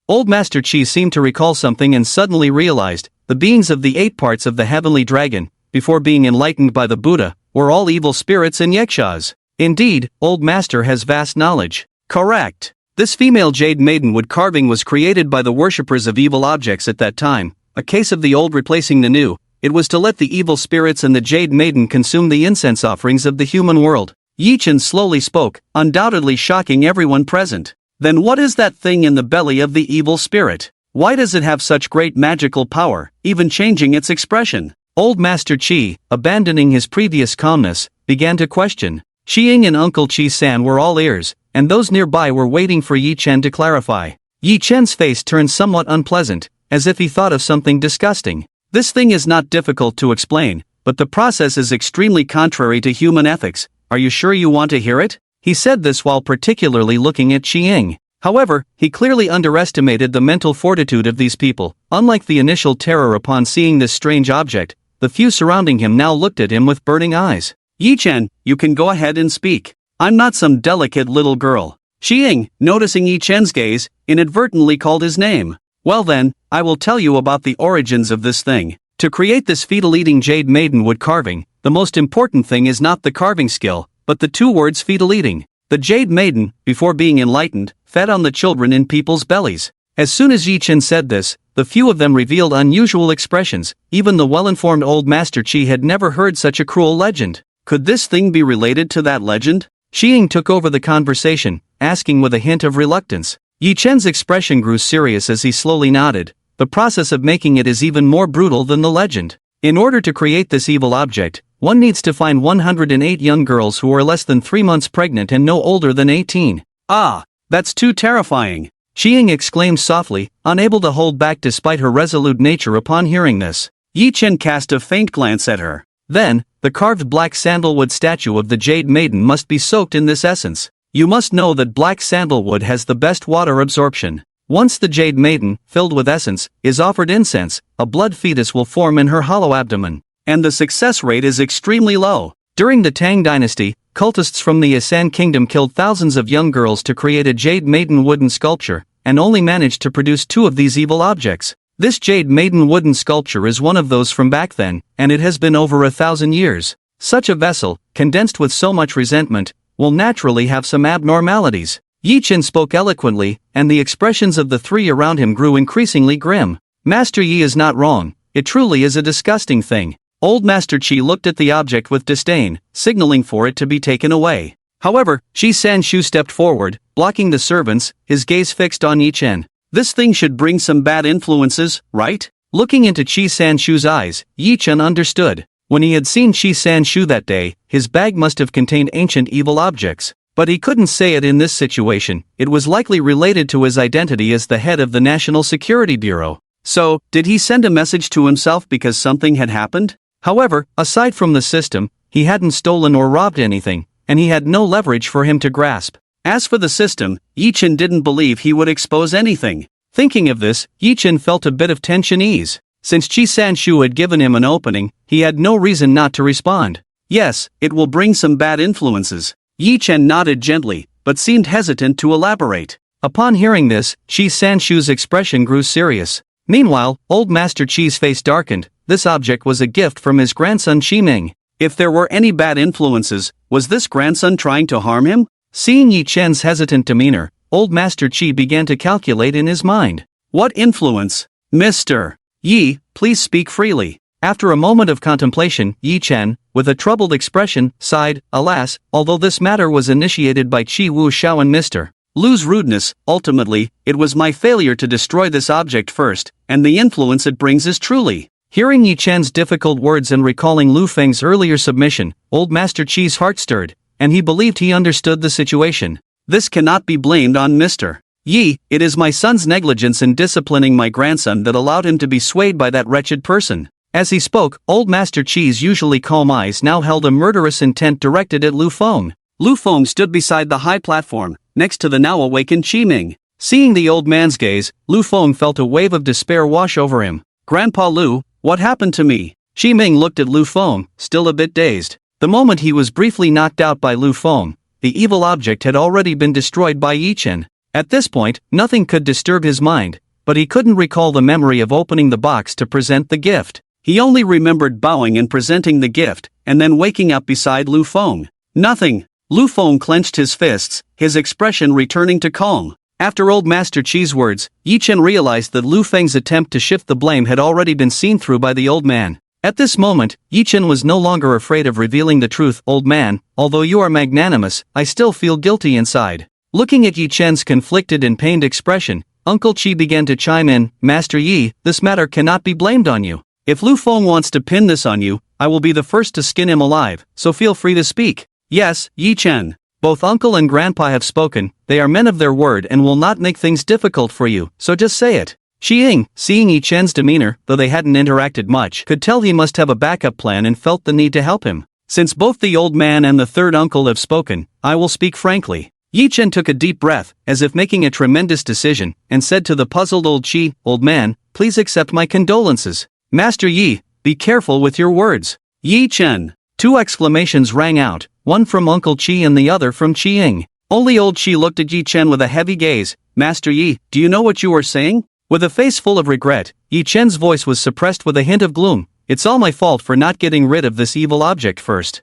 Old Master Chi seemed to recall something and suddenly realized, the beings of the 8 parts of the heavenly dragon, before being enlightened by the Buddha, were all evil spirits and yakshas. Indeed, Old Master has vast knowledge. Correct. This female jade maiden wood carving was created by the worshippers of evil objects at that time, a case of the old replacing the new. It was to let the evil spirits and the jade maiden consume the incense offerings of the human world. Yi-Chen slowly spoke, undoubtedly shocking everyone present. Then what is that thing in the belly of the evil spirit? Why does it have such great magical power, even changing its expression? Old Master Qi, abandoning his previous calmness, began to question. Xiying and Uncle Qi-san were all ears, and those nearby were waiting for Yi-Chen to clarify. Yi-Chen's face turned somewhat unpleasant, as if he thought of something disgusting. This thing is not difficult to explain, but the process is extremely contrary to human ethics. Are you sure you want to hear it? He said this while particularly looking at Xiying. However, he clearly underestimated the mental fortitude of these people. Unlike the initial terror upon seeing this strange object, the few surrounding him now looked at him with burning eyes. Yi-Chen, you can go ahead and speak. I'm not some delicate little girl. Xiying, noticing Yi-Chen's gaze, inadvertently called his name. Well then, I will tell you about the origins of this thing. To create this fetal-eating jade maiden wood carving, the most important thing is not the carving skill, but the two words fetal-eating. The jade maiden, before being enlightened, fed on the children in people's bellies. As soon as Yi-Chen said this, the few of them revealed unusual expressions. Even the well-informed old Master Qi had never heard such a cruel legend. Could this thing be related to that legend? Xiying took over the conversation, asking with a hint of reluctance. Yi-Chen's expression grew serious as he slowly nodded. The process of making it is even more brutal than the legend. In order to create this evil object, one needs to find 108 young girls who are less than 3 months pregnant and no older than 18. Ah, that's too terrifying. Xiying exclaimed softly, unable to hold back despite her resolute nature upon hearing this. Yi-Chen cast a faint glance at her. Then, the carved black sandalwood statue of the jade maiden must be soaked in this essence. You must know that black sandalwood has the best water absorption. Once the jade maiden, filled with essence, is offered incense, a blood fetus will form in her hollow abdomen. And the success rate is extremely low. During the Tang dynasty, cultists from the Asan kingdom killed thousands of young girls to create a jade maiden wooden sculpture, and only managed to produce 2 of these evil objects. This jade maiden wooden sculpture is one of those from back then, and it has been over 1,000 years. Such a vessel, condensed with so much resentment, will naturally have some abnormalities. Yi-Chen spoke eloquently, and the expressions of the 3 around him grew increasingly grim. Master Yi is not wrong, it truly is a disgusting thing. Old Master Qi looked at the object with disdain, signaling for it to be taken away. However, Qi-San-Shu stepped forward, blocking the servants, his gaze fixed on Yi-Chen. This thing should bring some bad influences, right? Looking into Qi-San-Shu's eyes, Yi-Chen understood. When he had seen Qi-San-Shu that day, his bag must have contained ancient evil objects. But he couldn't say it in this situation. It was likely related to his identity as the head of the National Security Bureau. So, did he send a message to himself because something had happened? However, aside from the system, he hadn't stolen or robbed anything, and he had no leverage for him to grasp. As for the system, Yi-Chen didn't believe he would expose anything. Thinking of this, Yi-Chen felt a bit of tension ease. Since Qi-San-Shu had given him an opening, he had no reason not to respond. Yes, it will bring some bad influences. Yi-Chen nodded gently, but seemed hesitant to elaborate. Upon hearing this, Qi-San-Shu's expression grew serious. Meanwhile, old Master Qi's face darkened. This object was a gift from his grandson Qiming. If there were any bad influences, was this grandson trying to harm him? Seeing Yi-Chen's hesitant demeanor, old Master Qi began to calculate in his mind. What influence? Mr. Yi, please speak freely. After a moment of contemplation, Yi-Chen, with a troubled expression, sighed, alas, although this matter was initiated by Qi Wu Shao and Mr. Lu's rudeness, ultimately, it was my failure to destroy this object first, and the influence it brings is truly. Hearing Yi-Chen's difficult words and recalling Lu Feng's earlier submission, old Master Qi's heart stirred, and he believed he understood the situation. This cannot be blamed on Mr. Yi, it is my son's negligence in disciplining my grandson that allowed him to be swayed by that wretched person. As he spoke, old Master Qi's usually calm eyes now held a murderous intent directed at Lu Feng. Lu Feng stood beside the high platform, next to the now awakened Qiming. Seeing the old man's gaze, Lu Feng felt a wave of despair wash over him. Grandpa Lu, what happened to me? Qiming looked at Lu Feng, still a bit dazed. The moment he was briefly knocked out by Lu Feng, the evil object had already been destroyed by Yi-Chen. At this point, nothing could disturb his mind, but he couldn't recall the memory of opening the box to present the gift. He only remembered bowing and presenting the gift, and then waking up beside Lu Feng. Nothing. Lu Feng clenched his fists, his expression returning to calm. After old Master Chi's words, Yi Chen realized that Lu Feng's attempt to shift the blame had already been seen through by the old man. At this moment, Yi Chen was no longer afraid of revealing the truth. Old man, although you are magnanimous, I still feel guilty inside. Looking at Yi Chen's conflicted and pained expression, Uncle Chi began to chime in, Master Yi, this matter cannot be blamed on you. If Lu Feng wants to pin this on you, I will be the first to skin him alive, so feel free to speak. Yes, Yi Chen. Both uncle and grandpa have spoken, they are men of their word and will not make things difficult for you, so just say it. Shi Ying, seeing Yi Chen's demeanor, though they hadn't interacted much, could tell he must have a backup plan and felt the need to help him. Since both the old man and the third uncle have spoken, I will speak frankly. Yi Chen took a deep breath, as if making a tremendous decision, and said to the puzzled old Chi, Old man, please accept my condolences. Master Yi, be careful with your words. Yi Chen. 2 exclamations rang out, one from Uncle Chi and the other from Chi Ying. Only old Chi looked at Yi Chen with a heavy gaze. Master Yi, do you know what you are saying? With a face full of regret, Yi Chen's voice was suppressed with a hint of gloom. It's all my fault for not getting rid of this evil object first.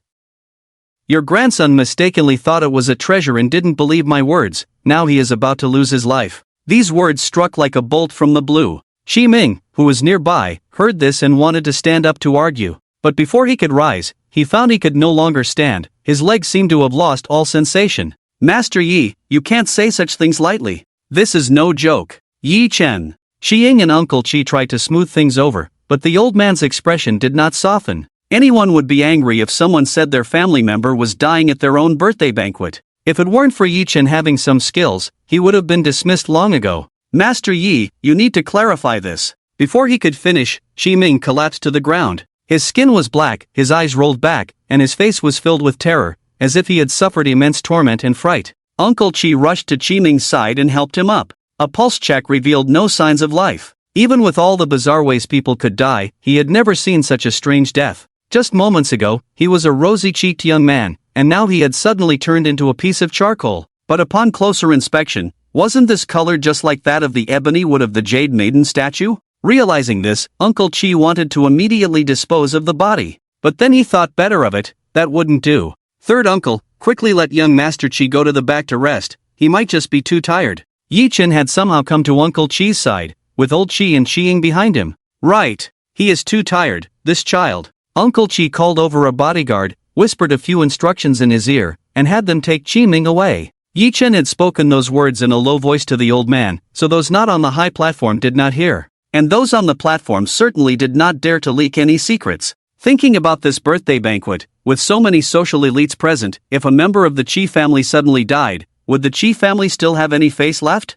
Your grandson mistakenly thought it was a treasure and didn't believe my words. Now he is about to lose his life. These words struck like a bolt from the blue. Shi Ming, who was nearby, heard this and wanted to stand up to argue. But before he could rise, he found he could no longer stand. His legs seemed to have lost all sensation. Master Yi, you can't say such things lightly. This is no joke. Yi Chen. Shi Ying and Uncle Chi tried to smooth things over, but the old man's expression did not soften. Anyone would be angry if someone said their family member was dying at their own birthday banquet. If it weren't for Yi Chen having some skills, he would have been dismissed long ago. Master Yi, you need to clarify this. Before he could finish, Shi Ming collapsed to the ground. His skin was black, his eyes rolled back, and his face was filled with terror, as if he had suffered immense torment and fright. Uncle Chi rushed to Chi Ming's side and helped him up. A pulse check revealed no signs of life. Even with all the bizarre ways people could die, he had never seen such a strange death. Just moments ago, he was a rosy-cheeked young man, and now he had suddenly turned into a piece of charcoal. But upon closer inspection, wasn't this color just like that of the ebony wood of the Jade Maiden statue? Realizing this, Uncle Chi wanted to immediately dispose of the body. But then he thought better of it, that wouldn't do. Third uncle, quickly let young Master Chi go to the back to rest, he might just be too tired. Yi Chen had somehow come to Uncle Chi's side, with old Chi and Chi Ying behind him. Right. He is too tired, this child. Uncle Chi called over a bodyguard, whispered a few instructions in his ear, and had them take Chi Ming away. Yi Chen had spoken those words in a low voice to the old man, so those not on the high platform did not hear. And those on the platform certainly did not dare to leak any secrets. Thinking about this birthday banquet, with so many social elites present, if a member of the Chi family suddenly died, would the Chi family still have any face left?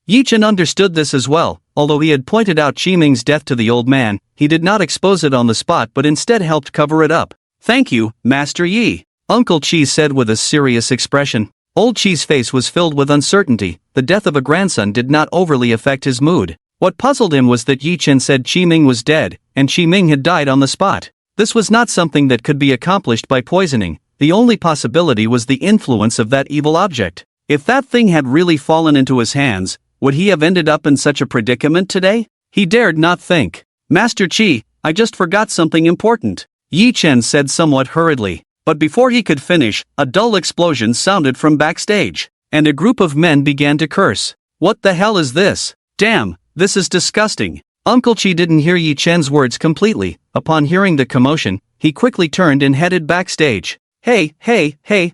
Yi Chen understood this as well. Although he had pointed out Chi Ming's death to the old man, he did not expose it on the spot but instead helped cover it up. Thank you, Master Yi. Uncle Chi said with a serious expression. Old Chi's face was filled with uncertainty. The death of a grandson did not overly affect his mood. What puzzled him was that Yi Chen said Chi Ming was dead, and Chi Ming had died on the spot. This was not something that could be accomplished by poisoning. The only possibility was the influence of that evil object. If that thing had really fallen into his hands, would he have ended up in such a predicament today? He dared not think. Master Chi, I just forgot something important. Yi Chen said somewhat hurriedly. But before he could finish, a dull explosion sounded from backstage, and a group of men began to curse. What the hell is this? Damn, this is disgusting. Uncle Chi didn't hear Yi Chen's words completely. Upon hearing the commotion, he quickly turned and headed backstage. Hey,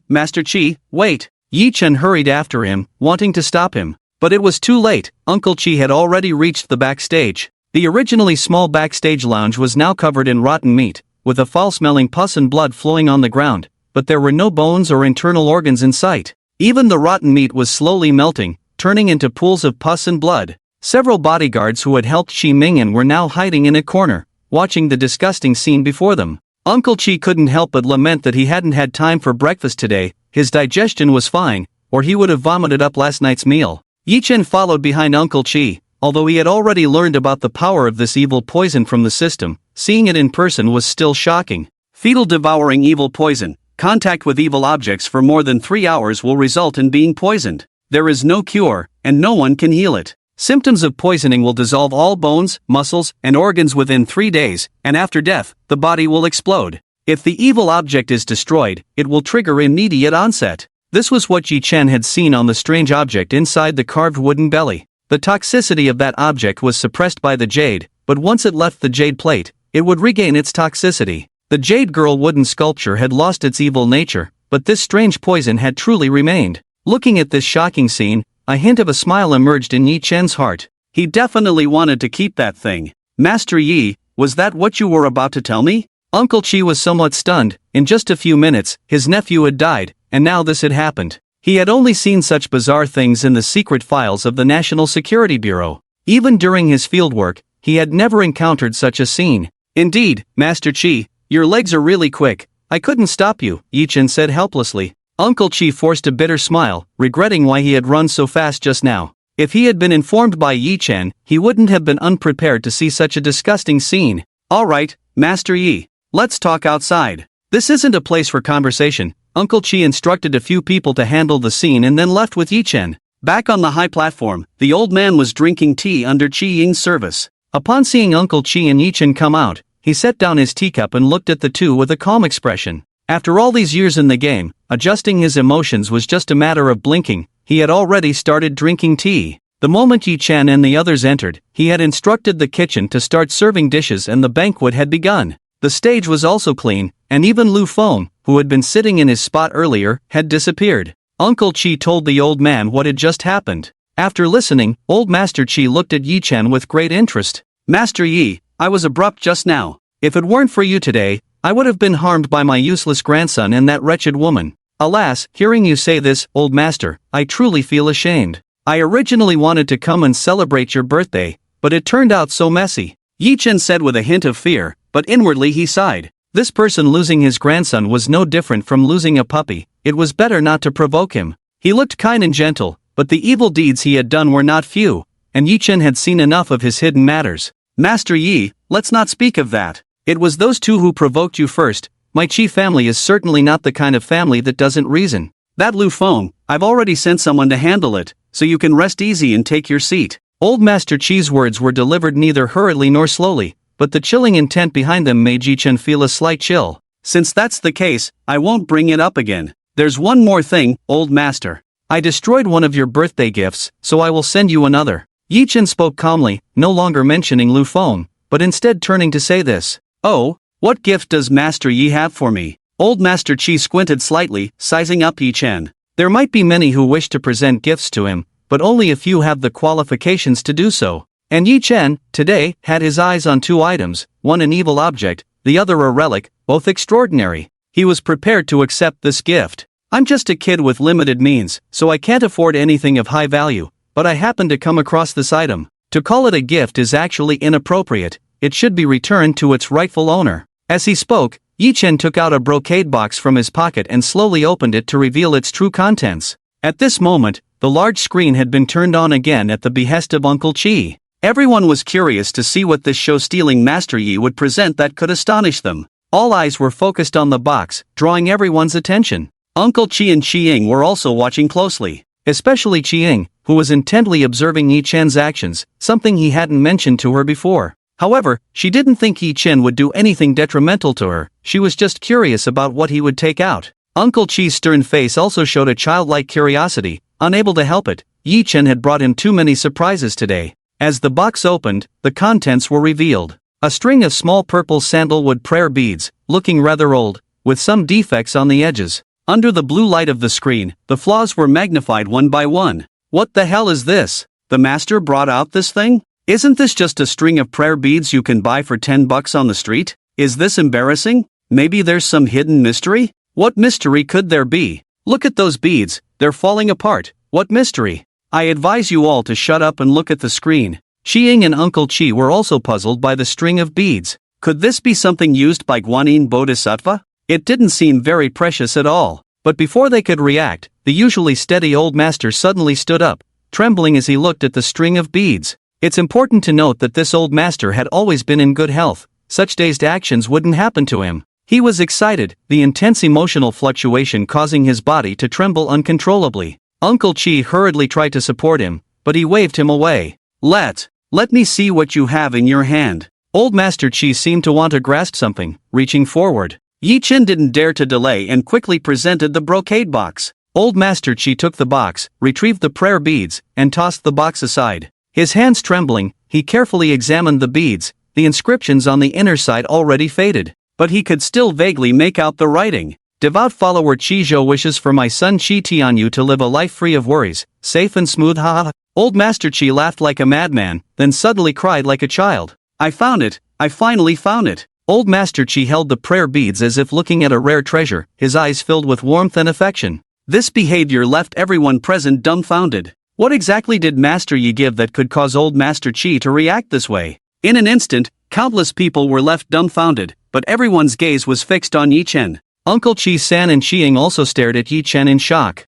Master Chi, wait. Yi Chen hurried after him, wanting to stop him. But it was too late. Uncle Chi had already reached the backstage. The originally small backstage lounge was now covered in rotten meat, with a foul-smelling pus and blood flowing on the ground, but there were no bones or internal organs in sight. Even the rotten meat was slowly melting, turning into pools of pus and blood. Several bodyguards who had helped Chi Ming and were now hiding in a corner, watching the disgusting scene before them. Uncle Chi couldn't help but lament that he hadn't had time for breakfast today. His digestion was fine, or he would have vomited up last night's meal. Yi Chen followed behind Uncle Chi. Although he had already learned about the power of this evil poison from the system, seeing it in person was still shocking. Fetal devouring evil poison. Contact with evil objects for more than 3 hours will result in being poisoned. There is no cure, and no one can heal it. Symptoms of poisoning will dissolve all bones, muscles, and organs within 3 days, and after death, the body will explode. If the evil object is destroyed, it will trigger immediate onset. This was what Yi Chen had seen on the strange object inside the carved wooden belly. The toxicity of that object was suppressed by the jade, but once it left the jade plate, it would regain its toxicity. The jade girl wooden sculpture had lost its evil nature, but this strange poison had truly remained. Looking at this shocking scene, a hint of a smile emerged in Yi Chen's heart. He definitely wanted to keep that thing. Master Yi, was that what you were about to tell me? Uncle Chi was somewhat stunned. In just a few minutes, his nephew had died, and now this had happened. He had only seen such bizarre things in the secret files of the National Security Bureau. Even during his fieldwork, he had never encountered such a scene. Indeed, Master Chi, your legs are really quick. I couldn't stop you, Yi Chen said helplessly. Uncle Chi forced a bitter smile, regretting why he had run so fast just now. If he had been informed by Yi Chen, he wouldn't have been unprepared to see such a disgusting scene. All right, Master Yi, let's talk outside. This isn't a place for conversation. Uncle Chi instructed a few people to handle the scene and then left with Yi Chen. Back on the high platform, the old man was drinking tea under Chi Ying's service. Upon seeing Uncle Chi and Yi Chen come out, he set down his teacup and looked at the two with a calm expression. After all these years in the game, adjusting his emotions was just a matter of blinking. He had already started drinking tea. The moment Yi Chen and the others entered, he had instructed the kitchen to start serving dishes and the banquet had begun. The stage was also clean, and even Lu Feng, who had been sitting in his spot earlier, had disappeared. Uncle Chi told the old man what had just happened. After listening, old Master Chi looked at Yi Chen with great interest. Master Yi, I was abrupt just now. If it weren't for you today, I would have been harmed by my useless grandson and that wretched woman. Alas, hearing you say this, old master, I truly feel ashamed. I originally wanted to come and celebrate your birthday, but it turned out so messy. Yi Chen said with a hint of fear, but inwardly he sighed. This person losing his grandson was no different from losing a puppy. It was better not to provoke him. He looked kind and gentle, but the evil deeds he had done were not few, and Yi Chen had seen enough of his hidden matters. Master Yi, let's not speak of that. It was those two who provoked you first. My Chi family is certainly not the kind of family that doesn't reason. That Lu Feng, I've already sent someone to handle it, so you can rest easy and take your seat. Old Master Chi's words were delivered neither hurriedly nor slowly, but the chilling intent behind them made Yi Chen feel a slight chill. Since that's the case, I won't bring it up again. There's one more thing, old master. I destroyed one of your birthday gifts, so I will send you another. Yi Chen spoke calmly, no longer mentioning Lu Feng, but instead turning to say this. Oh, what gift does Master Yi have for me? Old Master Chi squinted slightly, sizing up Yi Chen. There might be many who wish to present gifts to him, but only a few have the qualifications to do so. And Yi Chen, today, had his eyes on two items, one an evil object, the other a relic, both extraordinary. He was prepared to accept this gift. I'm just a kid with limited means, so I can't afford anything of high value, but I happened to come across this item. To call it a gift is actually inappropriate. It should be returned to its rightful owner. As he spoke, Yi Chen took out a brocade box from his pocket and slowly opened it to reveal its true contents. At this moment, the large screen had been turned on again at the behest of Uncle Chi. Everyone was curious to see what this show-stealing Master Yi would present that could astonish them. All eyes were focused on the box, drawing everyone's attention. Uncle Chi and Chi Ying were also watching closely, especially Chi Ying, who was intently observing Yi Chen's actions, something he hadn't mentioned to her before. However, she didn't think Yi Chen would do anything detrimental to her. She was just curious about what he would take out. Uncle Chi's stern face also showed a childlike curiosity. Unable to help it, Yi Chen had brought him too many surprises today. As the box opened, the contents were revealed. A string of small purple sandalwood prayer beads, looking rather old, with some defects on the edges. Under the blue light of the screen, the flaws were magnified one by one. What the hell is this? The master brought out this thing? Isn't this just a string of prayer beads you can buy for $10 on the street? Is this embarrassing? Maybe there's some hidden mystery? What mystery could there be? Look at those beads, they're falling apart. What mystery? I advise you all to shut up and look at the screen. Chi Ying and Uncle Chi were also puzzled by the string of beads. Could this be something used by Guanyin Bodhisattva? It didn't seem very precious at all. But before they could react, the usually steady old master suddenly stood up, trembling as he looked at the string of beads. It's important to note that this old master had always been in good health. Such dazed actions wouldn't happen to him. He was excited, the intense emotional fluctuation causing his body to tremble uncontrollably. Uncle Chi hurriedly tried to support him, but he waved him away. Let me see what you have in your hand. Old Master Chi seemed to want to grasp something, reaching forward. Yi Chen didn't dare to delay and quickly presented the brocade box. Old Master Chi took the box, retrieved the prayer beads, and tossed the box aside. His hands trembling, he carefully examined the beads. The inscriptions on the inner side already faded, but he could still vaguely make out the writing. Devout follower Chi Zhou wishes for my son Chi Tianyu to live a life free of worries, safe and smooth. Ha. Old Master Chi laughed like a madman, then suddenly cried like a child. I found it, I finally found it. Old Master Chi held the prayer beads as if looking at a rare treasure, his eyes filled with warmth and affection. This behavior left everyone present dumbfounded. What exactly did Master Yi give that could cause Old Master Chi to react this way? In an instant, countless people were left dumbfounded, but everyone's gaze was fixed on Yi Chen. Uncle Chi-san and Qiang also stared at Yi Chen in shock.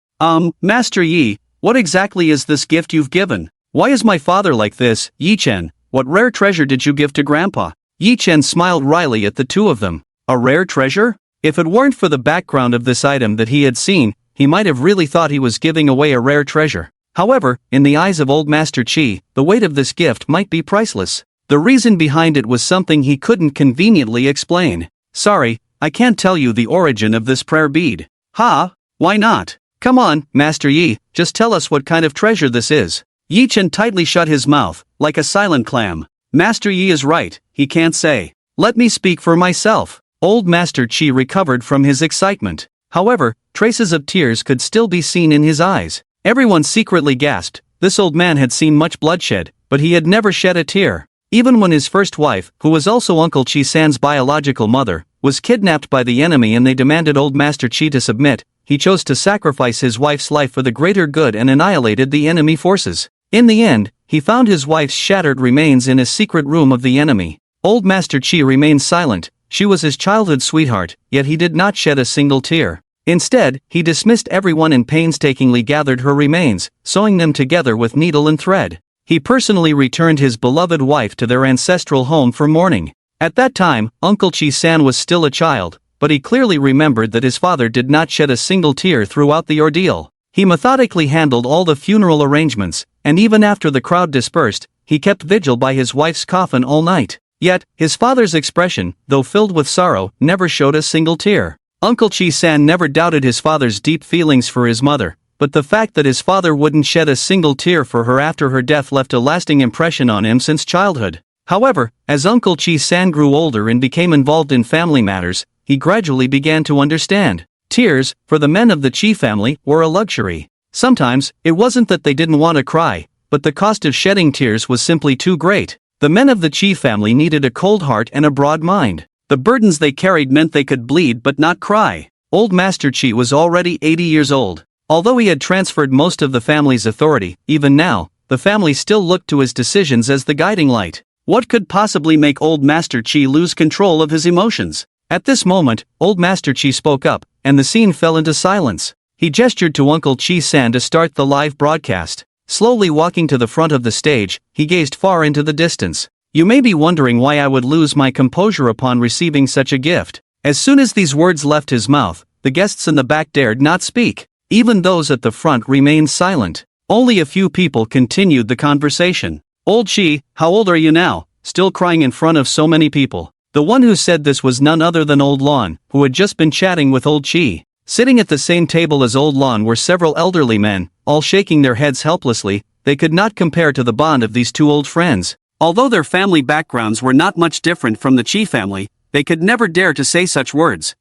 Master Yi, what exactly is this gift you've given? Why is my father like this? Yi Chen, what rare treasure did you give to Grandpa? Yi Chen smiled wryly at the two of them. A rare treasure? If it weren't for the background of this item that he had seen, he might have really thought he was giving away a rare treasure. However, in the eyes of Old Master Chi, the weight of this gift might be priceless. The reason behind it was something he couldn't conveniently explain. Sorry, I can't tell you the origin of this prayer bead. Ha? Why not? Come on, Master Yi, just tell us what kind of treasure this is. Yi Chen tightly shut his mouth, like a silent clam. Master Yi is right, he can't say. Let me speak for myself. Old Master Chi recovered from his excitement. However, traces of tears could still be seen in his eyes. Everyone secretly gasped. This old man had seen much bloodshed, but he had never shed a tear. Even when his first wife, who was also Uncle Chi-san's biological mother, was kidnapped by the enemy and they demanded Old Master Chi to submit, he chose to sacrifice his wife's life for the greater good and annihilated the enemy forces. In the end, he found his wife's shattered remains in a secret room of the enemy. Old Master Chi remained silent. She was his childhood sweetheart, yet he did not shed a single tear. Instead, he dismissed everyone and painstakingly gathered her remains, sewing them together with needle and thread. He personally returned his beloved wife to their ancestral home for mourning. At that time, Uncle Chi-san was still a child, but he clearly remembered that his father did not shed a single tear throughout the ordeal. He methodically handled all the funeral arrangements, and even after the crowd dispersed, he kept vigil by his wife's coffin all night. Yet, his father's expression, though filled with sorrow, never showed a single tear. Uncle Chi-san never doubted his father's deep feelings for his mother, but the fact that his father wouldn't shed a single tear for her after her death left a lasting impression on him since childhood. However, as Uncle Chi-san grew older and became involved in family matters, he gradually began to understand. Tears, for the men of the Chi family, were a luxury. Sometimes, it wasn't that they didn't want to cry, but the cost of shedding tears was simply too great. The men of the Chi family needed a cold heart and a broad mind. The burdens they carried meant they could bleed but not cry. Old Master Chi was already 80 years old. Although he had transferred most of the family's authority, even now, the family still looked to his decisions as the guiding light. What could possibly make Old Master Chi lose control of his emotions? At this moment, Old Master Chi spoke up, and the scene fell into silence. He gestured to Uncle Chi-san to start the live broadcast. Slowly walking to the front of the stage, he gazed far into the distance. You may be wondering why I would lose my composure upon receiving such a gift. As soon as these words left his mouth, the guests in the back dared not speak. Even those at the front remained silent. Only a few people continued the conversation. Old Chi, how old are you now? Still crying in front of so many people. The one who said this was none other than Old Lon, who had just been chatting with Old Chi. Sitting at the same table as Old Lon were several elderly men, all shaking their heads helplessly. They could not compare to the bond of these two old friends. Although their family backgrounds were not much different from the Chi family, they could never dare to say such words.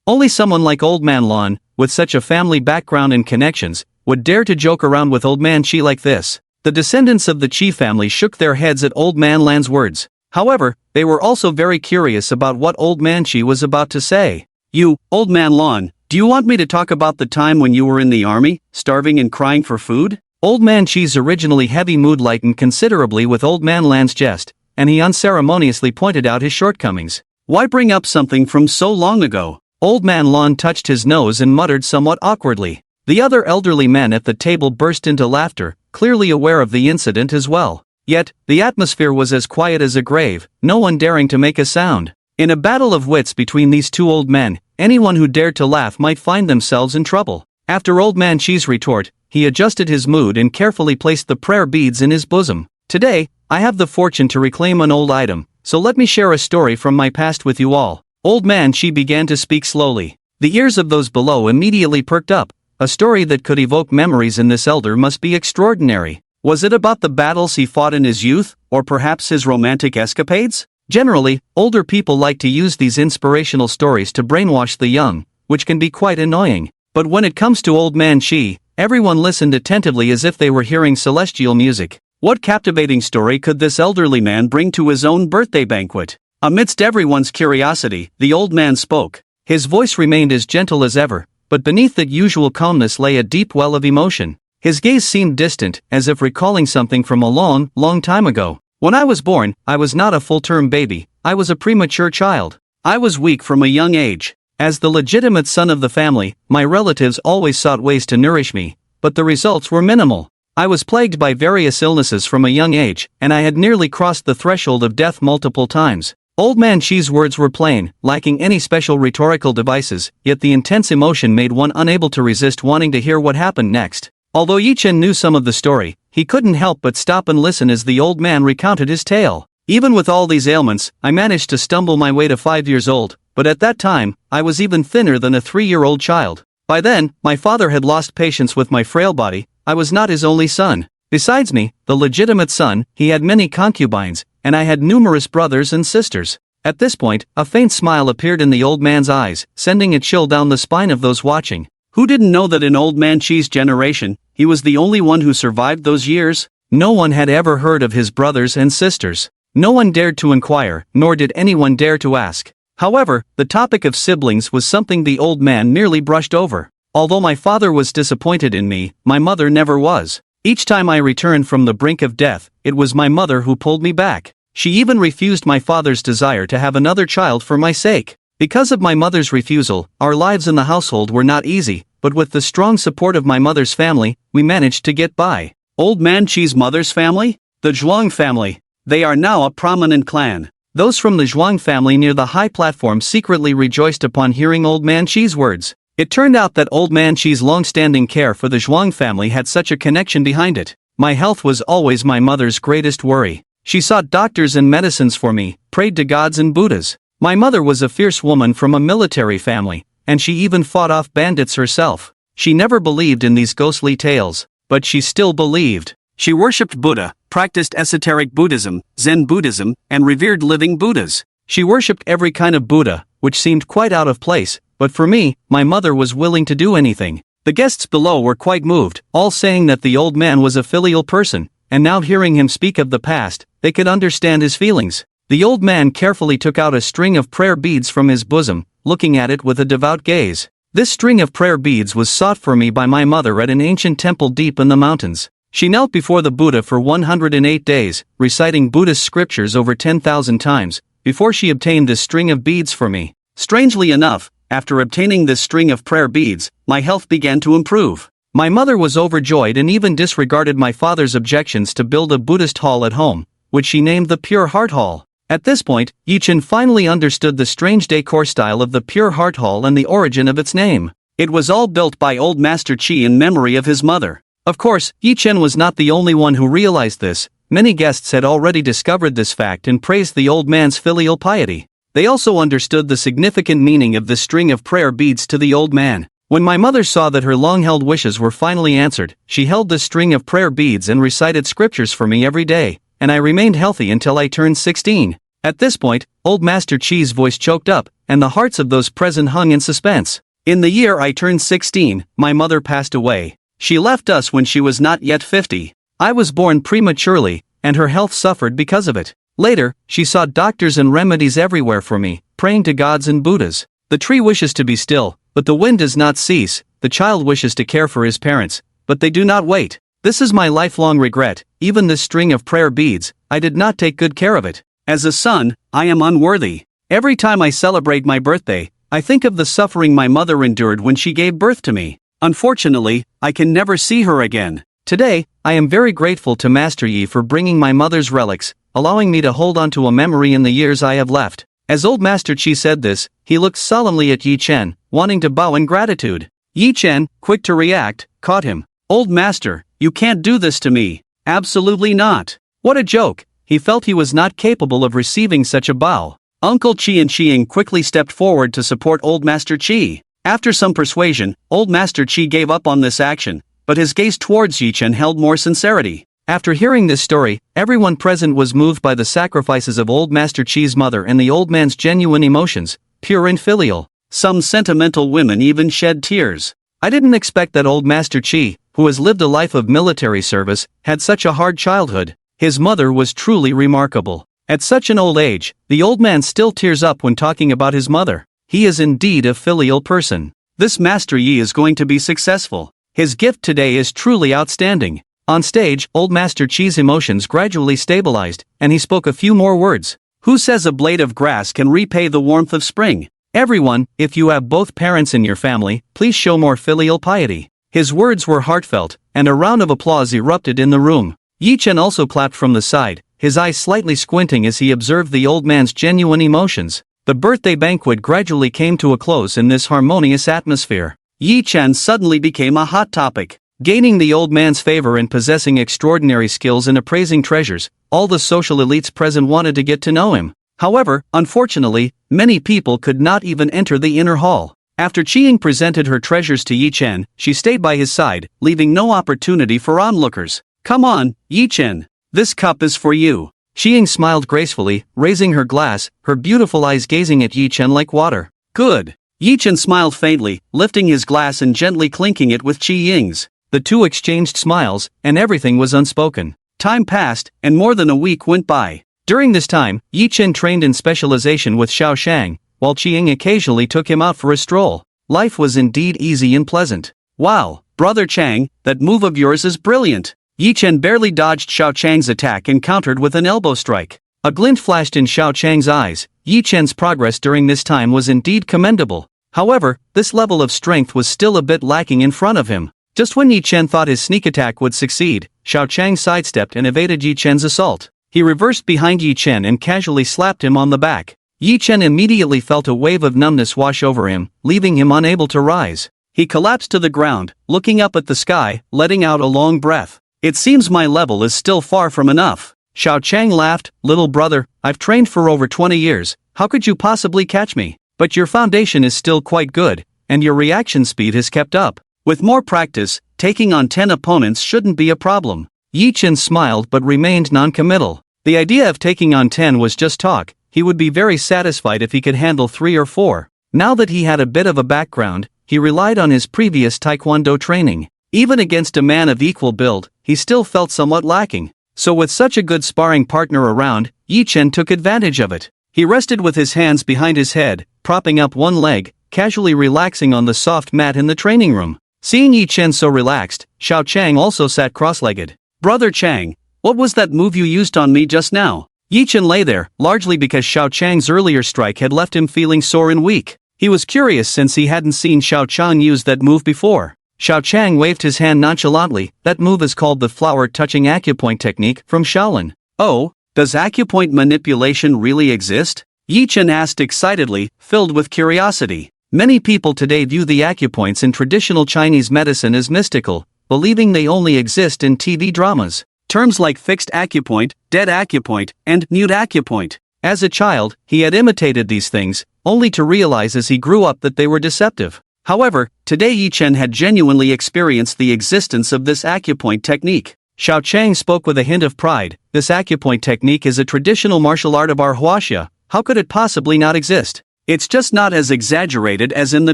Only someone like Old Man Lon, with such a family background and connections, would dare to joke around with Old Man Chi like this. The descendants of the Chi family shook their heads at Old Man Lan's words. However, they were also very curious about what Old Man Chi was about to say. You, Old Man Lon, do you want me to talk about the time when you were in the army, starving and crying for food? Old Man Chi's originally heavy mood lightened considerably with Old Man Lan's jest, and he unceremoniously pointed out his shortcomings. Why bring up something from so long ago? Old Man Lon touched his nose and muttered somewhat awkwardly. The other elderly men at the table burst into laughter, clearly aware of the incident as well. Yet, the atmosphere was as quiet as a grave, no one daring to make a sound. In a battle of wits between these two old men, anyone who dared to laugh might find themselves in trouble. After Old Man Chi's retort, he adjusted his mood and carefully placed the prayer beads in his bosom. Today, I have the fortune to reclaim an old item, so let me share a story from my past with you all. Old Man Chi began to speak slowly. The ears of those below immediately perked up. A story that could evoke memories in this elder must be extraordinary. Was it about the battles he fought in his youth, or perhaps his romantic escapades? Generally, older people like to use these inspirational stories to brainwash the young, which can be quite annoying. But when it comes to Old Man Chi, everyone listened attentively as if they were hearing celestial music. What captivating story could this elderly man bring to his own birthday banquet? Amidst everyone's curiosity, the old man spoke. His voice remained as gentle as ever, but beneath that usual calmness lay a deep well of emotion. His gaze seemed distant, as if recalling something from a long, long time ago. When I was born, I was not a full-term baby, I was a premature child. I was weak from a young age. As the legitimate son of the family, my relatives always sought ways to nourish me, but the results were minimal. I was plagued by various illnesses from a young age, and I had nearly crossed the threshold of death multiple times. Old Man Chi's words were plain, lacking any special rhetorical devices, yet the intense emotion made one unable to resist wanting to hear what happened next. Although Yi-Chen knew some of the story, he couldn't help but stop and listen as the old man recounted his tale. Even with all these ailments, I managed to stumble my way to 5 years old, but at that time, I was even thinner than a 3-year-old child. By then, my father had lost patience with my frail body. I was not his only son. Besides me, the legitimate son, he had many concubines, and I had numerous brothers and sisters. At this point, a faint smile appeared in the old man's eyes, sending a chill down the spine of those watching. Who didn't know that in Old Man Chi's generation, he was the only one who survived those years? No one had ever heard of his brothers and sisters. No one dared to inquire, nor did anyone dare to ask. However, the topic of siblings was something the old man merely brushed over. Although my father was disappointed in me, my mother never was. Each time I returned from the brink of death, it was my mother who pulled me back. She even refused my father's desire to have another child for my sake. Because of my mother's refusal, our lives in the household were not easy, but with the strong support of my mother's family, we managed to get by. Old Man Chi's mother's family? The Zhuang family. They are now a prominent clan. Those from the Zhuang family near the high platform secretly rejoiced upon hearing Old Man Chi's words. It turned out that Old Man Chi's long-standing care for the Zhuang family had such a connection behind it. My health was always my mother's greatest worry. She sought doctors and medicines for me, prayed to gods and Buddhas. My mother was a fierce woman from a military family, and she even fought off bandits herself. She never believed in these ghostly tales, but she still believed. She worshipped Buddha, practiced esoteric Buddhism, Zen Buddhism, and revered living Buddhas. She worshipped every kind of Buddha, which seemed quite out of place, but for me, my mother was willing to do anything. The guests below were quite moved, all saying that the old man was a filial person, and now hearing him speak of the past, they could understand his feelings. The old man carefully took out a string of prayer beads from his bosom, looking at it with a devout gaze. This string of prayer beads was sought for me by my mother at an ancient temple deep in the mountains. She knelt before the Buddha for 108 days, reciting Buddhist scriptures over 10,000 times, before she obtained this string of beads for me. Strangely enough, after obtaining this string of prayer beads, my health began to improve. My mother was overjoyed and even disregarded my father's objections to build a Buddhist hall at home, which she named the Pure Heart Hall. At this point, Yi-Chen finally understood the strange decor style of the Pure Heart Hall and the origin of its name. It was all built by Old Master Chi in memory of his mother. Of course, Yi-Chen was not the only one who realized this. Many guests had already discovered this fact and praised the old man's filial piety. They also understood the significant meaning of the string of prayer beads to the old man. When my mother saw that her long-held wishes were finally answered, she held the string of prayer beads and recited scriptures for me every day, and I remained healthy until I turned 16. At this point, Old Master Chi's voice choked up, and the hearts of those present hung in suspense. In the year I turned 16, my mother passed away. She left us when she was not yet 50. I was born prematurely, and her health suffered because of it. Later, she sought doctors and remedies everywhere for me, praying to gods and Buddhas. The tree wishes to be still, but the wind does not cease. The child wishes to care for his parents, but they do not wait. This is my lifelong regret. Even this string of prayer beads, I did not take good care of it. As a son, I am unworthy. Every time I celebrate my birthday, I think of the suffering my mother endured when she gave birth to me. Unfortunately, I can never see her again. Today, I am very grateful to Master Yi for bringing my mother's relics, allowing me to hold on to a memory in the years I have left. As Old Master Chi said this, he looked solemnly at Yi-Chen, wanting to bow in gratitude. Yi-Chen, quick to react, caught him. Old Master, you can't do this to me. Absolutely not. What a joke. He felt he was not capable of receiving such a bow. Uncle Chi and Xiang quickly stepped forward to support Old Master Chi. After some persuasion, old Master Qi gave up on this action, but his gaze towards Yichen held more sincerity. After hearing this story, everyone present was moved by the sacrifices of old Master Qi's mother and the old man's genuine emotions, pure and filial. Some sentimental women even shed tears. I didn't expect that old Master Qi, who has lived a life of military service, had such a hard childhood. His mother was truly remarkable. At such an old age, the old man still tears up when talking about his mother. He is indeed a filial person. This Master Yi is going to be successful. His gift today is truly outstanding. On stage, old Master Qi's emotions gradually stabilized, and he spoke a few more words. Who says a blade of grass can repay the warmth of spring? Everyone, if you have both parents in your family, please show more filial piety. His words were heartfelt, and a round of applause erupted in the room. Yichen also clapped from the side, his eyes slightly squinting as he observed the old man's genuine emotions. The birthday banquet gradually came to a close in this harmonious atmosphere. Yichen suddenly became a hot topic. Gaining the old man's favor and possessing extraordinary skills in appraising treasures, all the social elites present wanted to get to know him. However, unfortunately, many people could not even enter the inner hall. After Qiying presented her treasures to Yichen, she stayed by his side, leaving no opportunity for onlookers. Come on, Yichen. This cup is for you. Qiying smiled gracefully, raising her glass, her beautiful eyes gazing at Yichen like water. Good. Yichen smiled faintly, lifting his glass and gently clinking it with Qiying's. The two exchanged smiles, and everything was unspoken. Time passed, and more than a week went by. During this time, Yichen trained in specialization with Xiao Shang, while Qiying occasionally took him out for a stroll. Life was indeed easy and pleasant. Wow, Brother Chang, that move of yours is brilliant. Yichen barely dodged Xiao Chang's attack and countered with an elbow strike. A glint flashed in Xiao Chang's eyes. Yichen's progress during this time was indeed commendable. However, this level of strength was still a bit lacking in front of him. Just when Yichen thought his sneak attack would succeed, Xiao Chang sidestepped and evaded Yichen's assault. He reversed behind Yichen and casually slapped him on the back. Yichen immediately felt a wave of numbness wash over him, leaving him unable to rise. He collapsed to the ground, looking up at the sky, letting out a long breath. It seems my level is still far from enough. Xiao Chang laughed. Little brother, I've trained for over 20 years, how could you possibly catch me? But your foundation is still quite good, and your reaction speed has kept up. With more practice, taking on 10 opponents shouldn't be a problem. Yichen smiled but remained non-committal. The idea of taking on 10 was just talk. He would be very satisfied if he could handle 3 or 4. Now that he had a bit of a background, he relied on his previous taekwondo training. Even against a man of equal build, he still felt somewhat lacking. So with such a good sparring partner around, Yichen took advantage of it. He rested with his hands behind his head, propping up one leg, casually relaxing on the soft mat in the training room. Seeing Yichen so relaxed, Xiao Chang also sat cross-legged. Brother Chang, what was that move you used on me just now? Yichen lay there, largely because Xiao Chang's earlier strike had left him feeling sore and weak. He was curious since he hadn't seen Xiao Chang use that move before. Xiao Chang waved his hand nonchalantly. That move is called the flower-touching acupoint technique from Shaolin. Oh, does acupoint manipulation really exist? Yichen asked excitedly, filled with curiosity. Many people today view the acupoints in traditional Chinese medicine as mystical, believing they only exist in TV dramas. Terms like fixed acupoint, dead acupoint, and mute acupoint. As a child, he had imitated these things, only to realize as he grew up that they were deceptive. However, today Yichen had genuinely experienced the existence of this acupoint technique. Xiao Chang spoke with a hint of pride. This acupoint technique is a traditional martial art of our Huaxia. How could it possibly not exist? It's just not as exaggerated as in the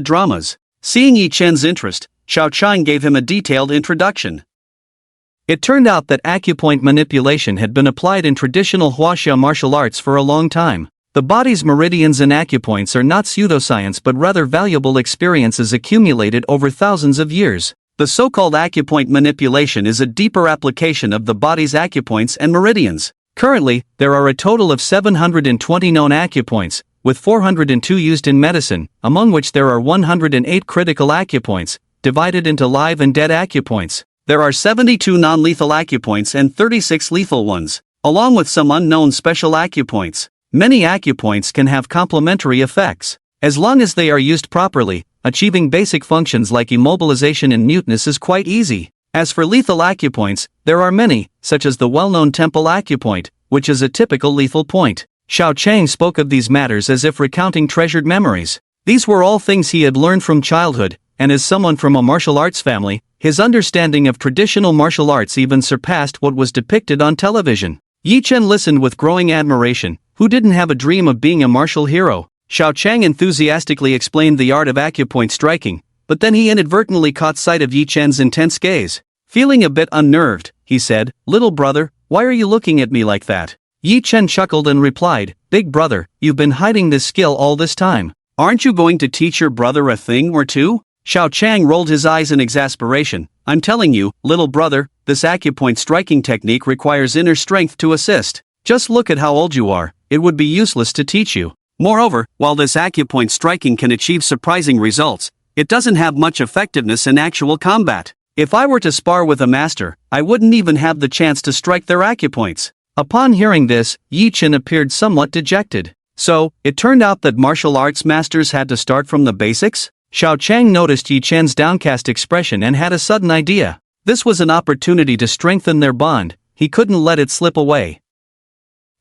dramas. Seeing Yichen's interest, Xiao Chang gave him a detailed introduction. It turned out that acupoint manipulation had been applied in traditional Huaxia martial arts for a long time. The body's meridians and acupoints are not pseudoscience but rather valuable experiences accumulated over thousands of years. The so-called acupoint manipulation is a deeper application of the body's acupoints and meridians. Currently, there are a total of 720 known acupoints, with 402 used in medicine, among which there are 108 critical acupoints, divided into live and dead acupoints. There are 72 non-lethal acupoints and 36 lethal ones, along with some unknown special acupoints. Many acupoints can have complementary effects. As long as they are used properly, achieving basic functions like immobilization and muteness is quite easy. As for lethal acupoints, there are many, such as the well-known temple acupoint, which is a typical lethal point. Xiao Chang spoke of these matters as if recounting treasured memories. These were all things he had learned from childhood, and as someone from a martial arts family, his understanding of traditional martial arts even surpassed what was depicted on television. Yi Chen listened with growing admiration. Who didn't have a dream of being a martial hero? Xiao Chang enthusiastically explained the art of acupoint striking, but then he inadvertently caught sight of Yi Chen's intense gaze. Feeling a bit unnerved, he said, "Little brother, why are you looking at me like that?" Yi Chen chuckled and replied, "Big brother, you've been hiding this skill all this time. Aren't you going to teach your brother a thing or two?" Xiao Chang rolled his eyes in exasperation. "I'm telling you, little brother, this acupoint striking technique requires inner strength to assist. Just look at how old you are, it would be useless to teach you. Moreover, while this acupoint striking can achieve surprising results, it doesn't have much effectiveness in actual combat. If I were to spar with a master, I wouldn't even have the chance to strike their acupoints." Upon hearing this, Yi Chen appeared somewhat dejected. So, it turned out that martial arts masters had to start from the basics? Xiao Chang noticed Yi Chen's downcast expression and had a sudden idea. This was an opportunity to strengthen their bond, he couldn't let it slip away.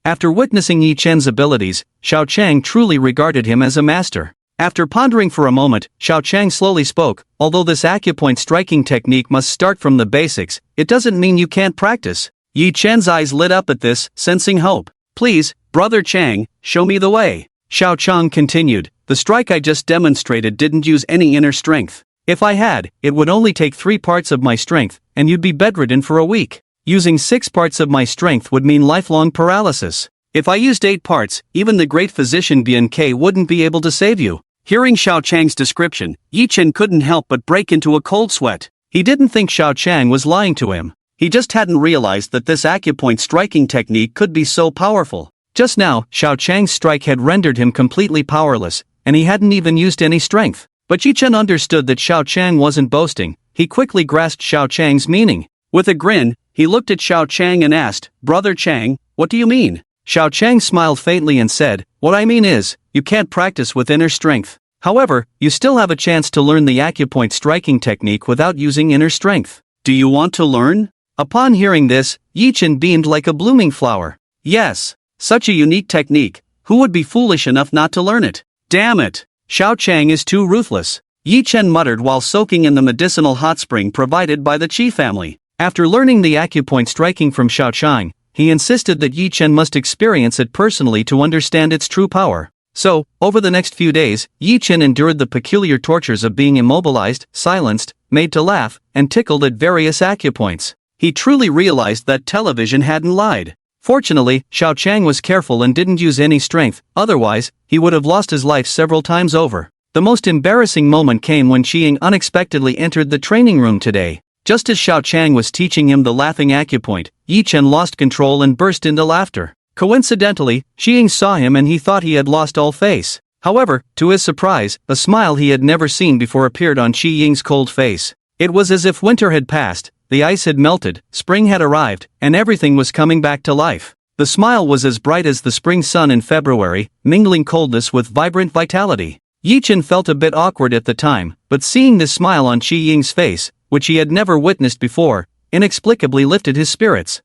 After witnessing Yi Chen's abilities, Xiao Chang truly regarded him as a master. After pondering for a moment, Xiao Chang slowly spoke, "Although this acupoint striking technique must start from the basics, it doesn't mean you can't practice." Yi Chen's eyes lit up at this, sensing hope. "Please, Brother Chang, show me the way." Xiao Chang continued, "The strike I just demonstrated didn't use any inner strength. If I had, it would only take 3 parts of my strength, and you'd be bedridden for a week. Using 6 parts of my strength would mean lifelong paralysis. If I used 8 parts, even the great physician Bian Ke wouldn't be able to save you." Hearing Xiao Chang's description, Yi Chen couldn't help but break into a cold sweat. He didn't think Xiao Chang was lying to him. He just hadn't realized that this acupoint striking technique could be so powerful. Just now, Xiao Chang's strike had rendered him completely powerless, and he hadn't even used any strength. But Yi Chen understood that Xiao Chang wasn't boasting. He quickly grasped Xiao Chang's meaning. With a grin, he looked at Xiao Chang and asked, "Brother Chang, what do you mean?" Xiao Chang smiled faintly and said, "What I mean is, you can't practice with inner strength. However, you still have a chance to learn the acupoint striking technique without using inner strength. Do you want to learn?" Upon hearing this, Yi Chen beamed like a blooming flower. Yes, such a unique technique, who would be foolish enough not to learn it? Damn it! Xiao Chang is too ruthless. Yi Chen muttered while soaking in the medicinal hot spring provided by the Qi family. After learning the acupoint striking from Xiao Chang, he insisted that Yi Chen must experience it personally to understand its true power. So, over the next few days, Yi Chen endured the peculiar tortures of being immobilized, silenced, made to laugh, and tickled at various acupoints. He truly realized that television hadn't lied. Fortunately, Xiao Chang was careful and didn't use any strength, otherwise, he would have lost his life several times over. The most embarrassing moment came when Xiying unexpectedly entered the training room today. Just as Xiao Chang was teaching him the laughing acupoint, Yi Chen lost control and burst into laughter. Coincidentally, Xiying saw him and he thought he had lost all face. However, to his surprise, a smile he had never seen before appeared on Xiying's cold face. It was as if winter had passed, the ice had melted, spring had arrived, and everything was coming back to life. The smile was as bright as the spring sun in February, mingling coldness with vibrant vitality. Yi Chen felt a bit awkward at the time, but seeing this smile on Xiying's face, which he had never witnessed before, inexplicably lifted his spirits.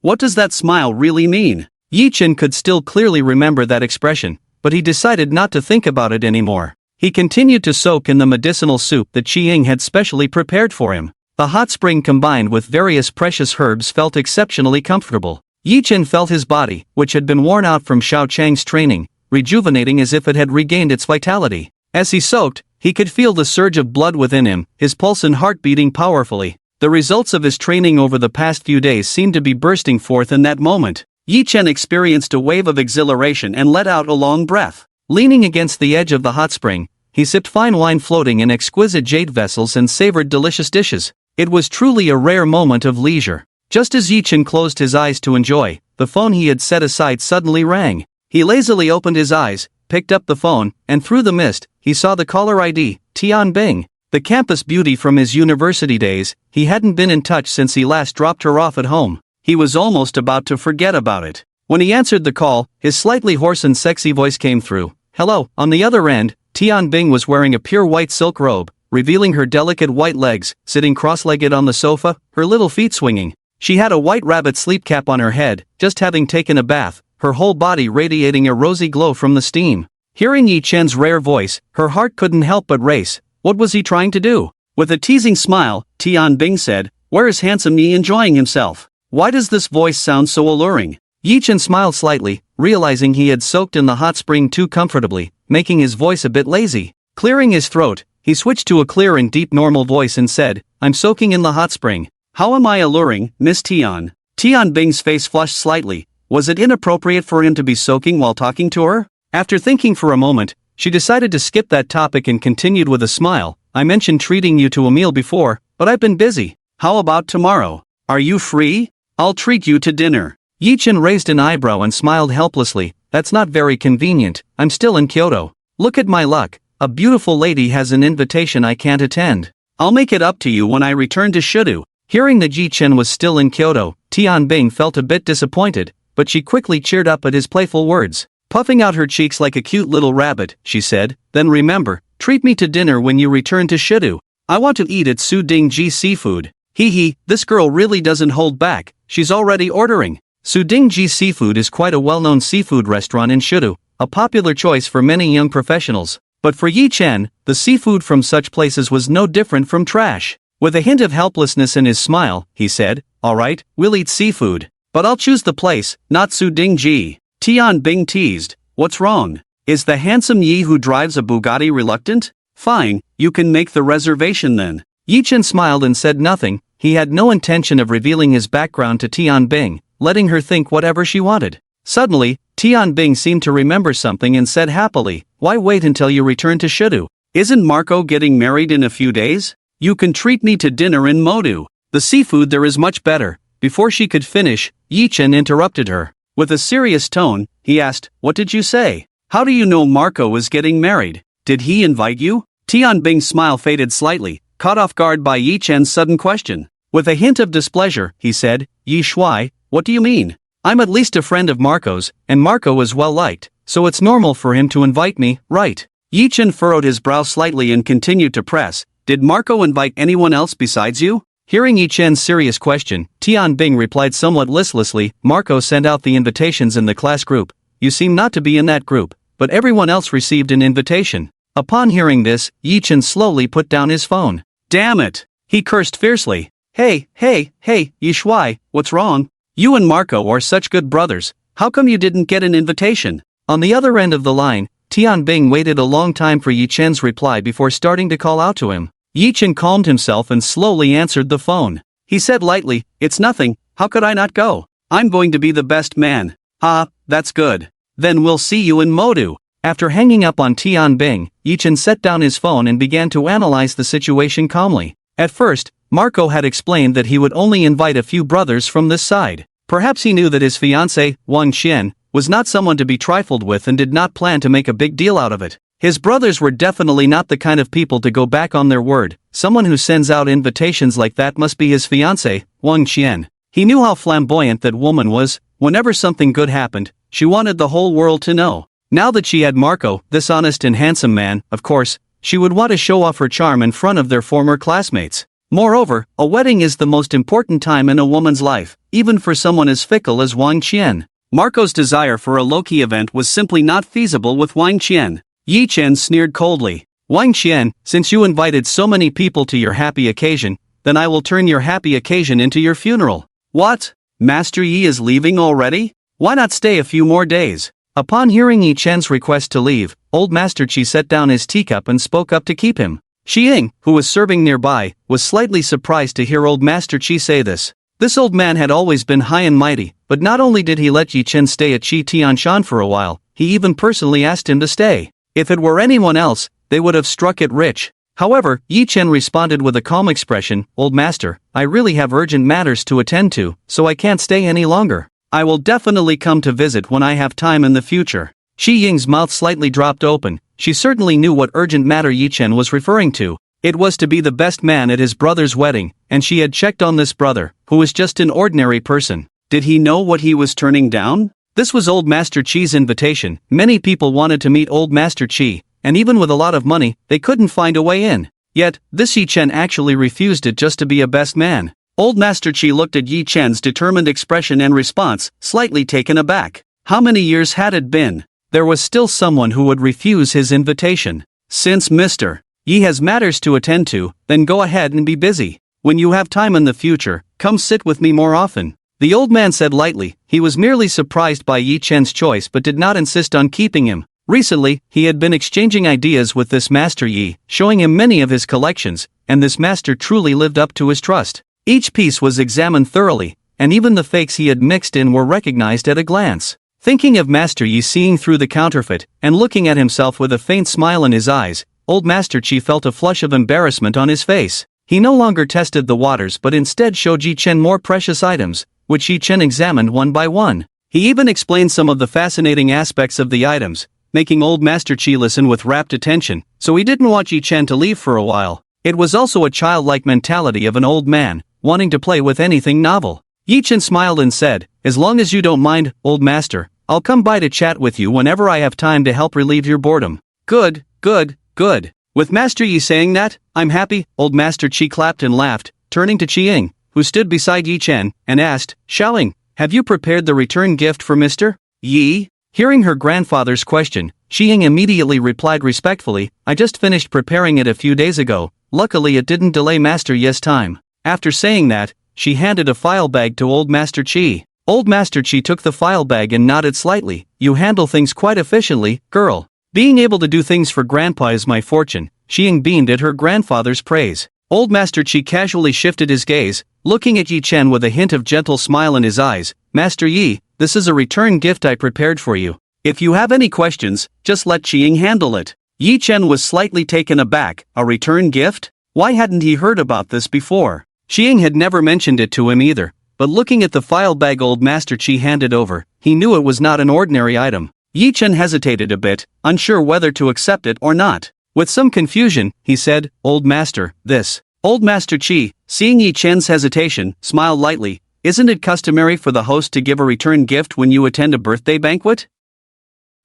What does that smile really mean? Yi Chen could still clearly remember that expression, but he decided not to think about it anymore. He continued to soak in the medicinal soup that Xiying had specially prepared for him. The hot spring combined with various precious herbs felt exceptionally comfortable. Yi Chen felt his body, which had been worn out from Xiao Chang's training, rejuvenating as if it had regained its vitality. As he soaked, he could feel the surge of blood within him, his pulse and heart beating powerfully. The results of his training over the past few days seemed to be bursting forth in that moment. Yi Chen experienced a wave of exhilaration and let out a long breath. Leaning against the edge of the hot spring, he sipped fine wine floating in exquisite jade vessels and savored delicious dishes. It was truly a rare moment of leisure. Just as Yi Chen closed his eyes to enjoy, the phone he had set aside suddenly rang. He lazily opened his eyes, picked up the phone, and through the mist, he saw the caller ID, Tian Bing. The campus beauty from his university days, he hadn't been in touch since he last dropped her off at home. He was almost about to forget about it. When he answered the call, his slightly hoarse and sexy voice came through. Hello. On the other end, Tian Bing was wearing a pure white silk robe, revealing her delicate white legs, sitting cross-legged on the sofa, her little feet swinging. She had a white rabbit sleep cap on her head, just having taken a bath, her whole body radiating a rosy glow from the steam. Hearing Yi Chen's rare voice, her heart couldn't help but race. What was he trying to do? With a teasing smile, Tian Bing said, "Where is handsome Yi enjoying himself? Why does this voice sound so alluring?" Yi Chen smiled slightly, realizing he had soaked in the hot spring too comfortably, making his voice a bit lazy. Clearing his throat, he switched to a clear and deep normal voice and said, "I'm soaking in the hot spring. How am I alluring, Miss Tian?" Tian Bing's face flushed slightly. Was it inappropriate for him to be soaking while talking to her? After thinking for a moment, she decided to skip that topic and continued with a smile. "I mentioned treating you to a meal before, but I've been busy. How about tomorrow? Are you free? I'll treat you to dinner." Yi Chen raised an eyebrow and smiled helplessly. "That's not very convenient, I'm still in Kyoto. Look at my luck, a beautiful lady has an invitation I can't attend. I'll make it up to you when I return to Shudu." Hearing that Yi Chen was still in Kyoto, Tian Bing felt a bit disappointed, but she quickly cheered up at his playful words. Puffing out her cheeks like a cute little rabbit, she said, "Then remember, treat me to dinner when you return to Shudu. I want to eat at Su Dingji Seafood." Hee, this girl really doesn't hold back, she's already ordering. Su Dingji Seafood is quite a well-known seafood restaurant in Shudu, a popular choice for many young professionals. But for Yi Chen, the seafood from such places was no different from trash. With a hint of helplessness in his smile, he said, "Alright, we'll eat seafood. But I'll choose the place, not Su Dingji." Tian Bing teased, "What's wrong? Is the handsome Yi who drives a Bugatti reluctant? Fine, you can make the reservation then." Yi Chen smiled and said nothing. He had no intention of revealing his background to Tian Bing, letting her think whatever she wanted. Suddenly, Tian Bing seemed to remember something and said happily, "Why wait until you return to Shudu? Isn't Marco getting married in a few days? You can treat me to dinner in Modu. The seafood there is much better." Before she could finish, Yi Chen interrupted her. With a serious tone, he asked, "What did you say? How do you know Marco is getting married? Did he invite you?" Tian Bing's smile faded slightly, caught off guard by Yi Chen's sudden question. With a hint of displeasure, he said, "Yi Shuai, what do you mean? I'm at least a friend of Marco's, and Marco is well liked, so it's normal for him to invite me, right?" Yi Chen furrowed his brow slightly and continued to press, "Did Marco invite anyone else besides you?" Hearing Yi Chen's serious question, Tian Bing replied somewhat listlessly, "Marco sent out the invitations in the class group. You seem not to be in that group, but everyone else received an invitation." Upon hearing this, Yi Chen slowly put down his phone. "Damn it!" he cursed fiercely. Hey, Yi Shuai, what's wrong? You and Marco are such good brothers, how come you didn't get an invitation?" On the other end of the line, Tian Bing waited a long time for Yi Chen's reply before starting to call out to him. Yi Chen calmed himself and slowly answered the phone. He said lightly, "It's nothing, how could I not go? I'm going to be the best man." "Ah, that's good. Then we'll see you in Modu." After hanging up on Tian Bing, Yi Chen set down his phone and began to analyze the situation calmly. At first, Marco had explained that he would only invite a few brothers from this side. Perhaps he knew that his fiancée, Wang Qian, was not someone to be trifled with and did not plan to make a big deal out of it. His brothers were definitely not the kind of people to go back on their word. Someone who sends out invitations like that must be his fiancée, Wang Qian. He knew how flamboyant that woman was. Whenever something good happened, she wanted the whole world to know. Now that she had Marco, this honest and handsome man, of course, she would want to show off her charm in front of their former classmates. Moreover, a wedding is the most important time in a woman's life, even for someone as fickle as Wang Qian. Marco's desire for a low-key event was simply not feasible with Wang Qian. Yi Chen sneered coldly. "Wang Qian, since you invited so many people to your happy occasion, then I will turn your happy occasion into your funeral." "What? Master Yi is leaving already? Why not stay a few more days?" Upon hearing Yi Chen's request to leave, old Master Qi set down his teacup and spoke up to keep him. Xi Ying, who was serving nearby, was slightly surprised to hear old Master Qi say this. This old man had always been high and mighty, but not only did he let Yi Chen stay at Qi Tianshan for a while, he even personally asked him to stay. If it were anyone else, they would have struck it rich. However, Yi Chen responded with a calm expression, "Old master, I really have urgent matters to attend to, so I can't stay any longer. I will definitely come to visit when I have time in the future." Xi Ying's mouth slightly dropped open. She certainly knew what urgent matter Yi Chen was referring to. It was to be the best man at his brother's wedding, and she had checked on this brother, who was just an ordinary person. Did he know what he was turning down? This was Old Master Qi's invitation. Many people wanted to meet Old Master Qi, and even with a lot of money, they couldn't find a way in. Yet, this Yi Chen actually refused it just to be a best man. Old Master Qi looked at Yi Chen's determined expression and response, slightly taken aback. How many years had it been? there was still someone who would refuse his invitation. Since Mr. Yi has matters to attend to, then go ahead and be busy. When you have time in the future, come sit with me more often. The old man said lightly. He was merely surprised by Yi Chen's choice but did not insist on keeping him. Recently, he had been exchanging ideas with this Master Yi, showing him many of his collections, and this master truly lived up to his trust. Each piece was examined thoroughly, and even the fakes he had mixed in were recognized at a glance. Thinking of Master Yi seeing through the counterfeit, and looking at himself with a faint smile in his eyes, old Master Chi felt a flush of embarrassment on his face. He no longer tested the waters but instead showed Yi Chen more precious items, which Yi Chen examined one by one. He even explained some of the fascinating aspects of the items, making old Master Chi listen with rapt attention, so he didn't want Yi Chen to leave for a while. It was also a childlike mentality of an old man, wanting to play with anything novel. Yi Chen smiled and said, "As long as you don't mind, old master, I'll come by to chat with you whenever I have time to help relieve your boredom." Good, good, good. With Master Yi saying that, I'm happy, old Master Chi clapped and laughed, turning to Qi-ying, who stood beside Yi Chen, and asked, "Xiaoling, have you prepared the return gift for Mr. Yi?" Hearing her grandfather's question, Qi-ying immediately replied respectfully, "I just finished preparing it a few days ago. Luckily it didn't delay Master Yi's time." After saying that, she handed a file bag to old Master Qi. Old Master Qi took the file bag and nodded slightly. "You handle things quite efficiently, girl. Being able to do things for Grandpa is my fortune." Qi-ying beamed at her grandfather's praise. Old Master Qi casually shifted his gaze, looking at Yi Chen with a hint of gentle smile in his eyes. "Master Yi, this is a return gift I prepared for you. If you have any questions, just let Qi-ying handle it." Yi Chen was slightly taken aback. A return gift? Why hadn't he heard about this before? Qi-ying had never mentioned it to him either, but looking at the file bag old Master Qi handed over, he knew it was not an ordinary item. Yi Chen hesitated a bit, unsure whether to accept it or not. With some confusion, he said, "Old Master, this." Old Master Qi, seeing Yi Chen's hesitation, smiled lightly. "Isn't it customary for the host to give a return gift when you attend a birthday banquet?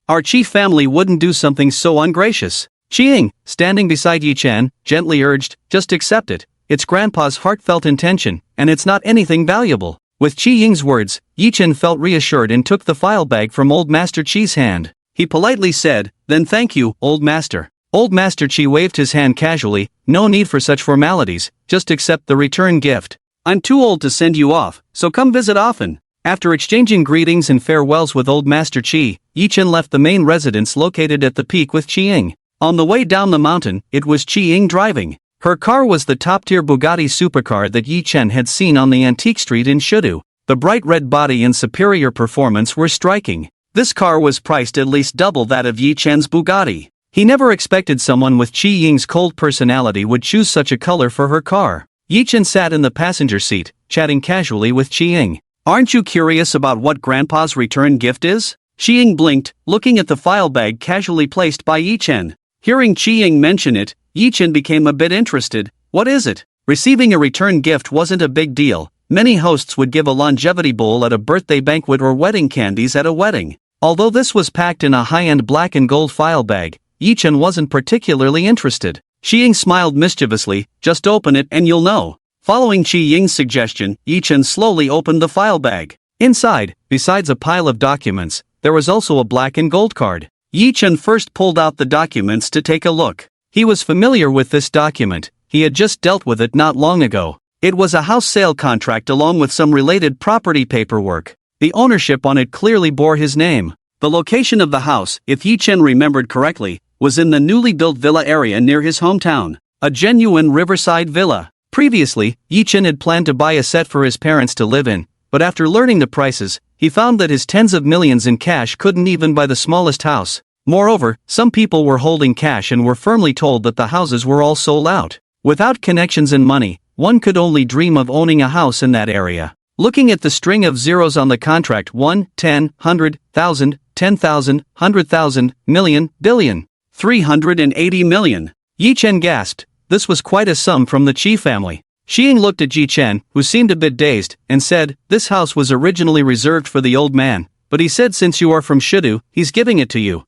Our Qi family wouldn't do something so ungracious." Qi-ying, standing beside Yi Chen, gently urged, "Just accept it. It's Grandpa's heartfelt intention, and it's not anything valuable." With Qi-ying's words, Yi Chen felt reassured and took the file bag from old Master Qi's hand. He politely said, "Then thank you, old master." Old Master Qi waved his hand casually. "No need for such formalities, just accept the return gift. I'm too old to send you off, so come visit often." After exchanging greetings and farewells with old Master Qi, Yi Chen left the main residence located at the peak with Qi-ying. On the way down the mountain, it was Qi-ying driving. Her car was the top-tier Bugatti supercar that Yi Chen had seen on the antique street in Shudu. The bright red body and superior performance were striking. This car was priced at least double that of Yi Chen's Bugatti. He never expected someone with Qi-ying's cold personality would choose such a color for her car. Yi Chen sat in the passenger seat, chatting casually with Qi-ying. "Aren't you curious about what Grandpa's return gift is?" Qi-ying blinked, looking at the file bag casually placed by Yi Chen. Hearing Qi-ying mention it, Yi Chen became a bit interested. "What is it?" Receiving a return gift wasn't a big deal. Many hosts would give a longevity bowl at a birthday banquet or wedding candies at a wedding. Although this was packed in a high-end black and gold file bag, Yi Chen wasn't particularly interested. Qi-ying smiled mischievously, "Just open it and you'll know." Following Qi-ying's suggestion, Yi Chen slowly opened the file bag. Inside, besides a pile of documents, there was also a black and gold card. Yi Chen first pulled out the documents to take a look. He was familiar with this document. He had just dealt with it not long ago. It was a house sale contract along with some related property paperwork. The ownership on it clearly bore his name. The location of the house, if Yi Chen remembered correctly, was in the newly built villa area near his hometown. A genuine riverside villa. Previously, Yi Chen had planned to buy a set for his parents to live in, but after learning the prices, he found that his tens of millions in cash couldn't even buy the smallest house. Moreover, some people were holding cash and were firmly told that the houses were all sold out. Without connections and money, one could only dream of owning a house in that area. Looking at the string of zeros on the contract 1, 10, 100, 1,000, 10,000, 100,000, million, billion, 380 million. Yi Chen gasped. This was quite a sum from the Qi family. Qi-ying looked at Yi Chen, who seemed a bit dazed, and said, "This house was originally reserved for the old man, but he said since you are from Shudu, he's giving it to you."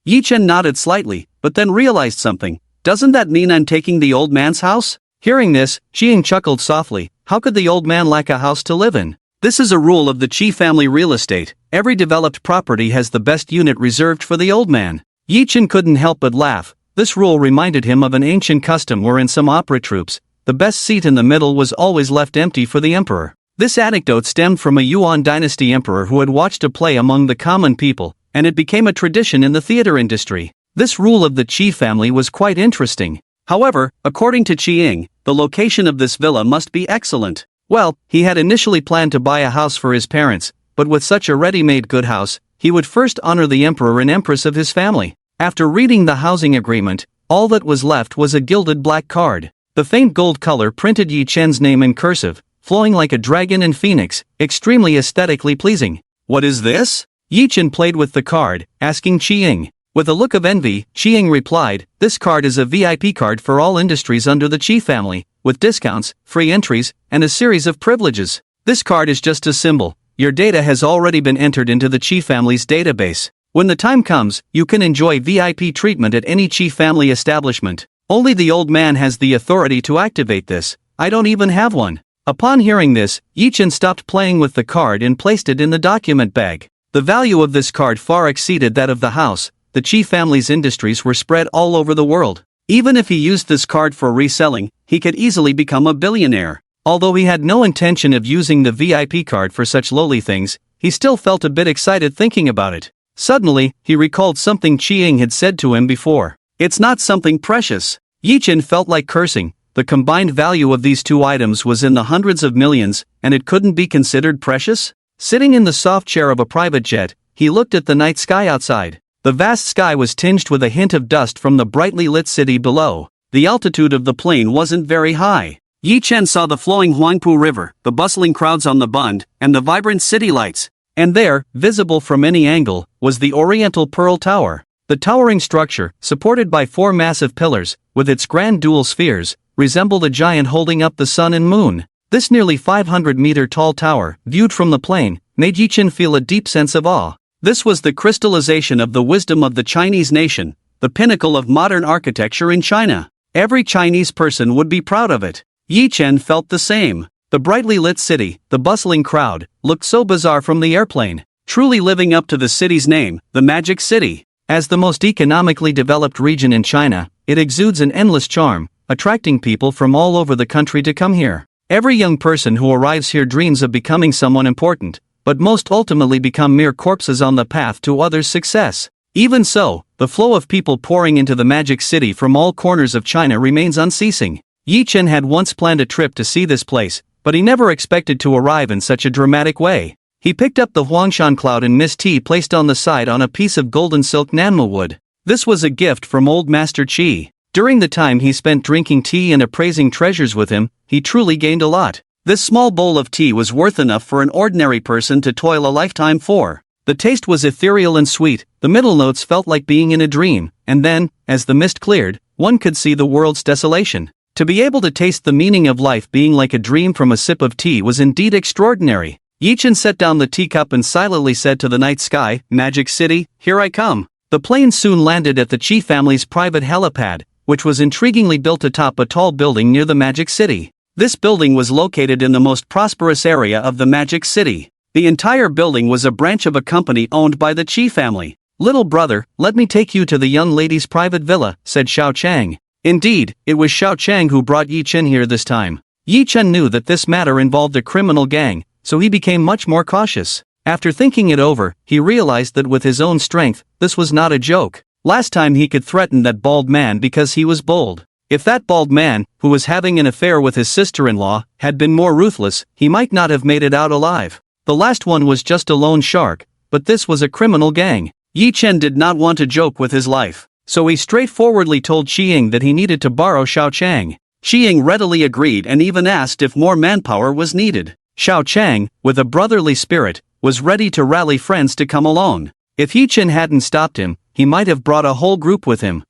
Yi Chen nodded slightly, but then realized something. "Doesn't that mean I'm taking the old man's house?" Hearing this, Qi-ying chuckled softly. How could the old man lack a house to live in? This is a rule of the Qi family real estate. Every developed property has the best unit reserved for the old man. Yi Chen couldn't help but laugh. This rule reminded him of an ancient custom where in some opera troupes, the best seat in the middle was always left empty for the emperor. This anecdote stemmed from a Yuan dynasty emperor who had watched a play among the common people, and it became a tradition in the theater industry. This rule of the Qi family was quite interesting. However, according to Qi, the location of this villa must be excellent. Well, he had initially planned to buy a house for his parents, but with such a ready-made good house, he would first honor the emperor and empress of his family. After reading the housing agreement, all that was left was a gilded black card. The faint gold color printed Yi Chen's name in cursive, flowing like a dragon and phoenix, extremely aesthetically pleasing. "What is this?" Yi Chen played with the card, asking Qi. With a look of envy, Qi replied, "This card is a VIP card for all industries under the Qi family, with discounts, free entries, and a series of privileges. This card is just a symbol. Your data has already been entered into the Qi family's database. When the time comes, you can enjoy VIP treatment at any Qi family establishment. Only the old man has the authority to activate this. I don't even have one." Upon hearing this, Yi Chen stopped playing with the card and placed it in the document bag. The value of this card far exceeded that of the house. The Qi family's industries were spread all over the world. Even if he used this card for reselling, he could easily become a billionaire. Although he had no intention of using the VIP card for such lowly things, he still felt a bit excited thinking about it. Suddenly, he recalled something Qi had said to him before. "It's not something precious." Yi Chen felt like cursing. The combined value of these two items was in the hundreds of millions, and it couldn't be considered precious? Sitting in the soft chair of a private jet, he looked at the night sky outside. The vast sky was tinged with a hint of dust from the brightly lit city below. The altitude of the plane wasn't very high. Yi Chen saw the flowing Huangpu River, the bustling crowds on the Bund, and the vibrant city lights. And there, visible from any angle, was the Oriental Pearl Tower. The towering structure, supported by 4 massive pillars, with its grand dual spheres, resembled a giant holding up the sun and moon. This nearly 500-meter-tall tower, viewed from the plane, made Yi Chen feel a deep sense of awe. This was the crystallization of the wisdom of the Chinese nation, the pinnacle of modern architecture in China. Every Chinese person would be proud of it. Yi Chen felt the same. The brightly lit city, the bustling crowd, looked so bizarre from the airplane, truly living up to the city's name, the Magic City. As the most economically developed region in China, it exudes an endless charm, attracting people from all over the country to come here. Every young person who arrives here dreams of becoming someone important, but most ultimately become mere corpses on the path to others' success. Even so, the flow of people pouring into the Magic City from all corners of China remains unceasing. Yi Chen had once planned a trip to see this place, but he never expected to arrive in such a dramatic way. He picked up the Huangshan cloud and mist tea placed on the side on a piece of golden silk Nanhwa wood. This was a gift from old Master Qi. During the time he spent drinking tea and appraising treasures with him, he truly gained a lot. This small bowl of tea was worth enough for an ordinary person to toil a lifetime for. The taste was ethereal and sweet, the middle notes felt like being in a dream, and then, as the mist cleared, one could see the world's desolation. To be able to taste the meaning of life being like a dream from a sip of tea was indeed extraordinary. Yi Chen set down the teacup and silently said to the night sky, "Magic City, here I come." The plane soon landed at the Qi family's private helipad, which was intriguingly built atop a tall building near the Magic City. This building was located in the most prosperous area of the Magic City. The entire building was a branch of a company owned by the Qi family. "Little brother, let me take you to the young lady's private villa," said Xiao Chang. Indeed, it was Xiao Chang who brought Yi Chen here this time. Yi Chen knew that this matter involved a criminal gang, so he became much more cautious. After thinking it over, he realized that with his own strength, this was not a joke. Last time he could threaten that bald man because he was bold. If that bald man, who was having an affair with his sister-in-law, had been more ruthless, he might not have made it out alive. The last one was just a lone shark, but this was a criminal gang. Yi Chen did not want to joke with his life, so he straightforwardly told Qi that he needed to borrow Xiao Chang. Qi readily agreed and even asked if more manpower was needed. Xiao Chang, with a brotherly spirit, was ready to rally friends to come along. If Yi Chen hadn't stopped him, he might have brought a whole group with him.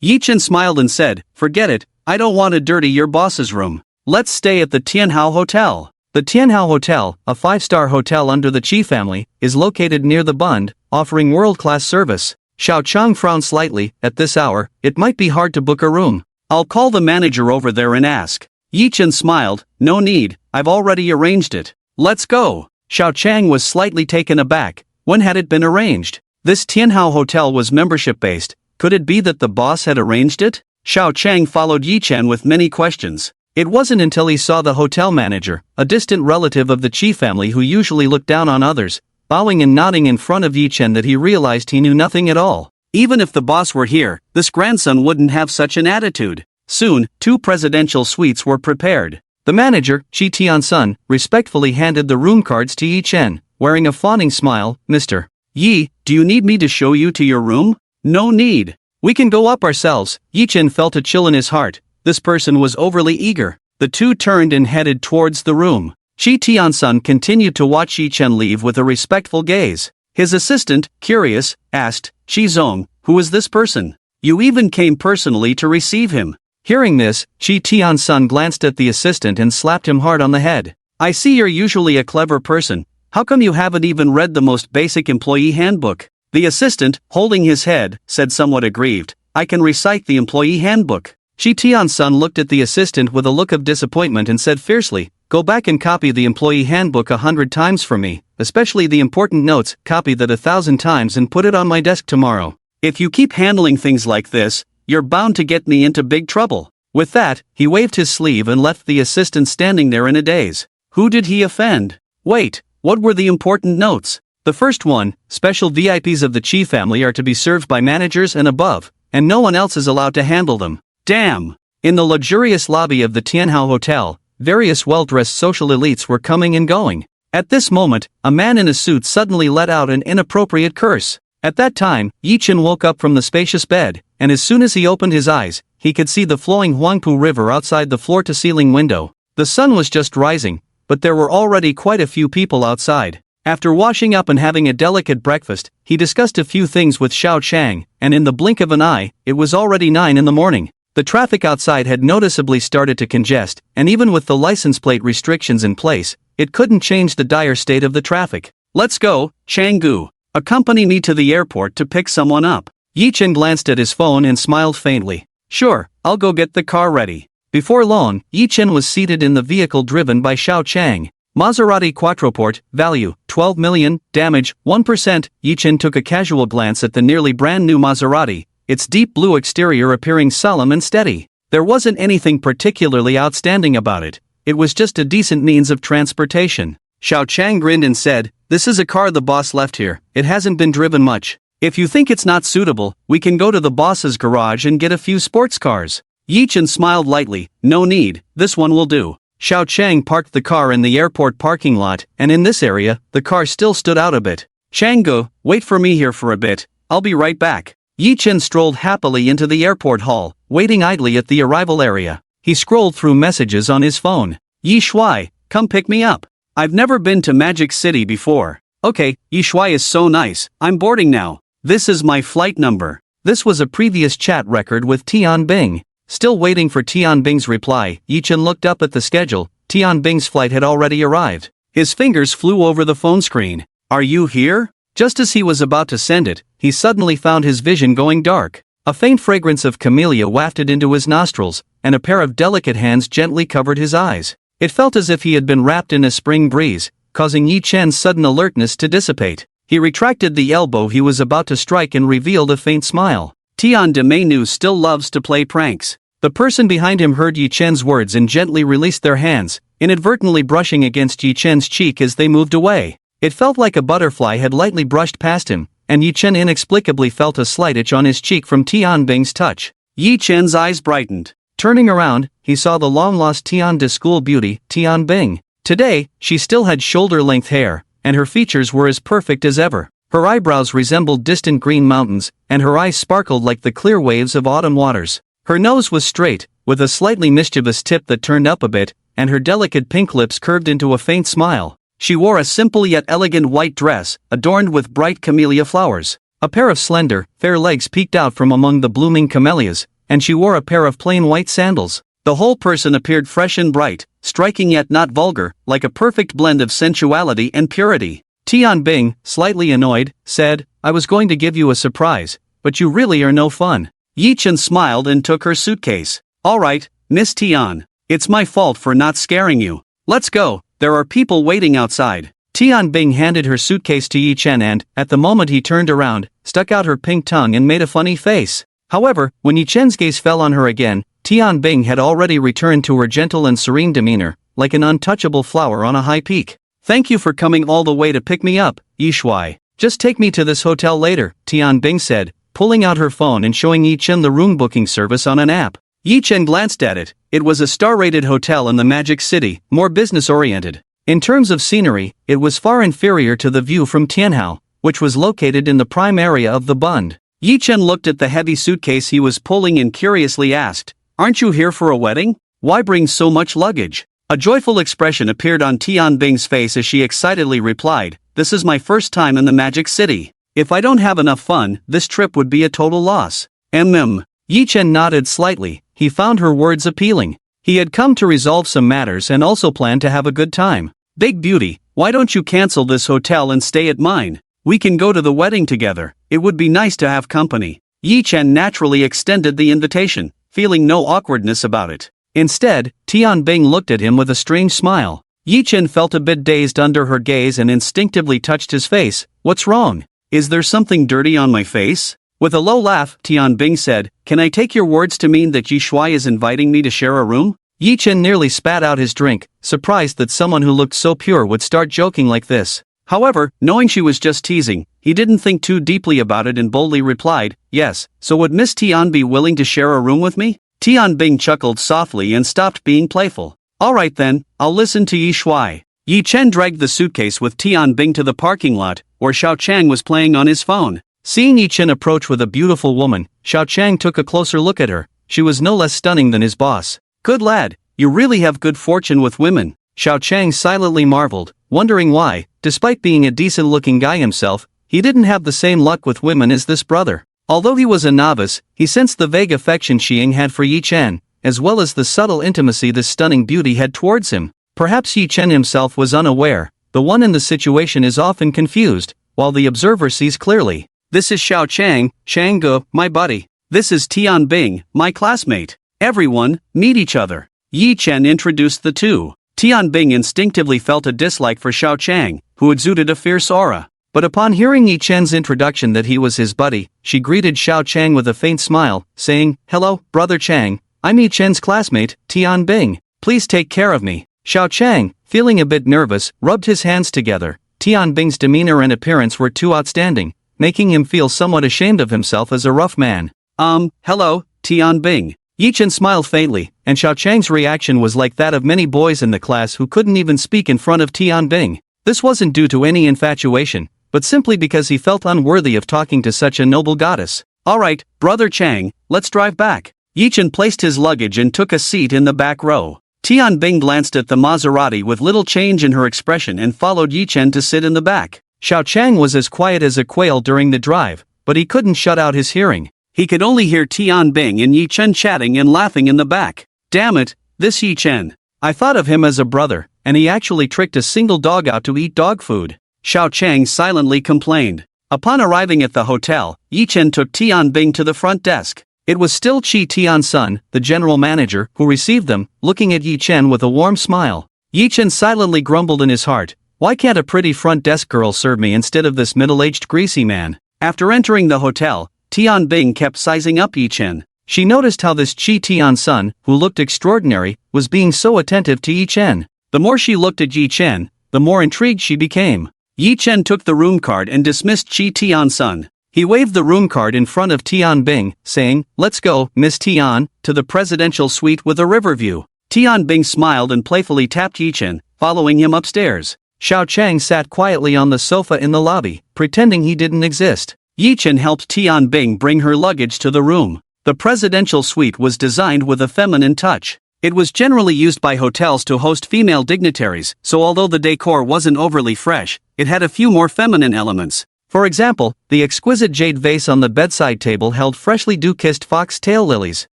Yi Chen smiled and said, "Forget it, I don't want to dirty your boss's room. Let's stay at the Tianhao Hotel." The Tianhao Hotel, a 5-star hotel under the Qi family, is located near the Bund, offering world-class service. Xiao Chang frowned slightly. "At this hour, it might be hard to book a room. I'll call the manager over there and ask." Yi Chen smiled, "No need, I've already arranged it. Let's go." Xiao Chang was slightly taken aback. When had it been arranged? This Tianhao hotel was membership-based. Could it be that the boss had arranged it? Xiao Chang followed Yi Chen with many questions. It wasn't until he saw the hotel manager, a distant relative of the Qi family who usually looked down on others, bowing and nodding in front of Yi Chen, that he realized he knew nothing at all. Even if the boss were here, this grandson wouldn't have such an attitude. Soon, 2 presidential suites were prepared. The manager, Qi Tiansun, respectfully handed the room cards to Yi Chen, wearing a fawning smile. Mr. Yi, do you need me to show you to your room? No need. We can go up ourselves. Yi Chen felt a chill in his heart. This person was overly eager. The two turned and headed towards the room. Qi Tiansun continued to watch Yi Chen leave with a respectful gaze. His assistant, curious, asked, Qi Zong, who is this person? You even came personally to receive him. Hearing this, Qi Tiansun glanced at the assistant and slapped him hard on the head. I see you're usually a clever person. How come you haven't even read the most basic employee handbook? The assistant, holding his head, said somewhat aggrieved. I can recite the employee handbook. Qi Tiansun looked at the assistant with a look of disappointment and said fiercely, Go back and copy the employee handbook 100 times for me, especially the important notes. Copy that 1,000 times and put it on my desk tomorrow. If you keep handling things like this, you're bound to get me into big trouble. With that, he waved his sleeve and left the assistant standing there in a daze. Who did he offend? Wait, what were the important notes? The first one, special VIPs of the Qi family are to be served by managers and above, and no one else is allowed to handle them. Damn! In the luxurious lobby of the Tianhao Hotel, various well-dressed social elites were coming and going. At this moment, a man in a suit suddenly let out an inappropriate curse. At that time, Yi Chen woke up from the spacious bed, and as soon as he opened his eyes, he could see the flowing Huangpu River outside the floor-to-ceiling window. The sun was just rising, but there were already quite a few people outside. After washing up and having a delicate breakfast, he discussed a few things with Xiao Chang, and in the blink of an eye, it was already 9 in the morning. The traffic outside had noticeably started to congest, and even with the license plate restrictions in place, it couldn't change the dire state of the traffic. Let's go, Changgu. Accompany me to the airport to pick someone up. Yi Chen glanced at his phone and smiled faintly. Sure, I'll go get the car ready. Before long, Yi Chen was seated in the vehicle driven by Xiao Chang. Maserati Quattroporte, value, 12 million, damage, 1%. Yi Chen took a casual glance at the nearly brand new Maserati, its deep blue exterior appearing solemn and steady. There wasn't anything particularly outstanding about it. It was just a decent means of transportation. Xiao Chang grinned and said, This is a car the boss left here. It hasn't been driven much. If you think it's not suitable, we can go to the boss's garage and get a few sports cars. Yi Chen smiled lightly. No need, this one will do. Xiao Chang parked the car in the airport parking lot, and in this area, the car still stood out a bit. Changgu, wait for me here for a bit. I'll be right back. Yi Chen strolled happily into the airport hall, waiting idly at the arrival area. He scrolled through messages on his phone. Yi Shuai, come pick me up. I've never been to Magic City before. Okay, Yi Shuai is so nice. I'm boarding now. This is my flight number. This was a previous chat record with Tian Bing. Still waiting for Tian Bing's reply, Yi Chen looked up at the schedule. Tian Bing's flight had already arrived. His fingers flew over the phone screen. Are you here? Just as he was about to send it, he suddenly found his vision going dark. A faint fragrance of camellia wafted into his nostrils, and a pair of delicate hands gently covered his eyes. It felt as if he had been wrapped in a spring breeze, causing Yi Chen's sudden alertness to dissipate. He retracted the elbow he was about to strike and revealed a faint smile. Tian de Menu still loves to play pranks. The person behind him heard Yi Chen's words and gently released their hands, inadvertently brushing against Yi Chen's cheek as they moved away. It felt like a butterfly had lightly brushed past him, and Yi Chen inexplicably felt a slight itch on his cheek from Tian Bing's touch. Yi Chen's eyes brightened. Turning around, he saw the long-lost Tian de school beauty, Tian Bing. Today, she still had shoulder-length hair, and her features were as perfect as ever. Her eyebrows resembled distant green mountains, and her eyes sparkled like the clear waves of autumn waters. Her nose was straight, with a slightly mischievous tip that turned up a bit, and her delicate pink lips curved into a faint smile. She wore a simple yet elegant white dress, adorned with bright camellia flowers. A pair of slender, fair legs peeked out from among the blooming camellias, and she wore a pair of plain white sandals. The whole person appeared fresh and bright, striking yet not vulgar, like a perfect blend of sensuality and purity. Tian Bing, slightly annoyed, said, I was going to give you a surprise, but you really are no fun. Yi Chen smiled and took her suitcase. All right, Miss Tian. It's my fault for not scaring you. Let's go, there are people waiting outside. Tianbing handed her suitcase to Yi Chen and, at the moment he turned around, stuck out her pink tongue and made a funny face. However, when Yi Chen's gaze fell on her again, Tianbing had already returned to her gentle and serene demeanor, like an untouchable flower on a high peak. "Thank you for coming all the way to pick me up, Yi Shuai. Just take me to this hotel later," Tianbing said, pulling out her phone and showing Yi Chen the room booking service on an app. Yi Chen glanced at it. It was a star-rated hotel in the Magic City, more business-oriented. In terms of scenery, it was far inferior to the view from Tianhao, which was located in the prime area of the Bund. Yi Chen looked at the heavy suitcase he was pulling and curiously asked, "Aren't you here for a wedding? Why bring so much luggage?" A joyful expression appeared on Tianbing's face as she excitedly replied, "This is my first time in the Magic City. If I don't have enough fun, this trip would be a total loss." Yi Chen nodded slightly. He found her words appealing. He had come to resolve some matters and also planned to have a good time. "Big beauty, why don't you cancel this hotel and stay at mine? We can go to the wedding together. It would be nice to have company." Yi Chen naturally extended the invitation, feeling no awkwardness about it. Instead, Tianbing looked at him with a strange smile. Yi Chen felt a bit dazed under her gaze and instinctively touched his face. "What's wrong? Is there something dirty on my face?" With a low laugh, Tianbing said, "Can I take your words to mean that Yi Shuai is inviting me to share a room?" Yi Chen nearly spat out his drink, surprised that someone who looked so pure would start joking like this. However, knowing she was just teasing, he didn't think too deeply about it and boldly replied, "Yes, so would Miss Tian be willing to share a room with me?" Tianbing chuckled softly and stopped being playful. "Alright then, I'll listen to Yi Shuai." Yi Chen dragged the suitcase with Tianbing to the parking lot, where Xiao Chang was playing on his phone. Seeing Yi Chen approach with a beautiful woman, Xiao Chang took a closer look at her. She was no less stunning than his boss. "Good lad, you really have good fortune with women." Xiao Chang silently marveled, wondering why, despite being a decent-looking guy himself, he didn't have the same luck with women as this brother. Although he was a novice, he sensed the vague affection Xiang had for Yi Chen, as well as the subtle intimacy this stunning beauty had towards him. Perhaps Yi Chen himself was unaware. The one in the situation is often confused, while the observer sees clearly. "This is Xiao Chang, Changge, my buddy. This is Tianbing, my classmate. Everyone, meet each other." Yi Chen introduced the two. Tianbing instinctively felt a dislike for Xiao Chang, who exuded a fierce aura. But upon hearing Yi Chen's introduction that he was his buddy, she greeted Xiao Chang with a faint smile, saying, "Hello, Brother Chang. I'm Yi Chen's classmate, Tianbing. Please take care of me." Xiao Chang, feeling a bit nervous, rubbed his hands together. Tianbing's demeanor and appearance were too outstanding, making him feel somewhat ashamed of himself as a rough man. Hello, Tianbing." Yi Chen smiled faintly, and Xiao Chang's reaction was like that of many boys in the class who couldn't even speak in front of Tianbing. This wasn't due to any infatuation, but simply because he felt unworthy of talking to such a noble goddess. "Alright, Brother Chang, let's drive back." Yi Chen placed his luggage and took a seat in the back row. Tianbing glanced at the Maserati with little change in her expression and followed Yi Chen to sit in the back. Xiao Chang was as quiet as a quail during the drive, but he couldn't shut out his hearing. He could only hear Tianbing and Yi Chen chatting and laughing in the back. "Damn it, this Yi Chen. I thought of him as a brother, and he actually tricked a single dog out to eat dog food," Xiao Chang silently complained. Upon arriving at the hotel, Yi Chen took Tianbing to the front desk. It was still Qi Tian-sun, the general manager, who received them, looking at Yi Chen with a warm smile. Yi Chen silently grumbled in his heart, "Why can't a pretty front desk girl serve me instead of this middle-aged greasy man?" After entering the hotel, Tianbing kept sizing up Yi Chen. She noticed how this Qi Tian-sun, who looked extraordinary, was being so attentive to Yi Chen. The more she looked at Yi Chen, the more intrigued she became. Yi Chen took the room card and dismissed Qi Tian-sun. He waved the room card in front of Tianbing, saying, "Let's go, Miss Tian, to the presidential suite with a river view." Tianbing smiled and playfully tapped Yi Chen, following him upstairs. Xiao Chang sat quietly on the sofa in the lobby, pretending he didn't exist. Yi Chen helped Tianbing bring her luggage to the room. The presidential suite was designed with a feminine touch. It was generally used by hotels to host female dignitaries, so although the decor wasn't overly fresh, it had a few more feminine elements. For example, the exquisite jade vase on the bedside table held freshly dew-kissed fox-tail lilies.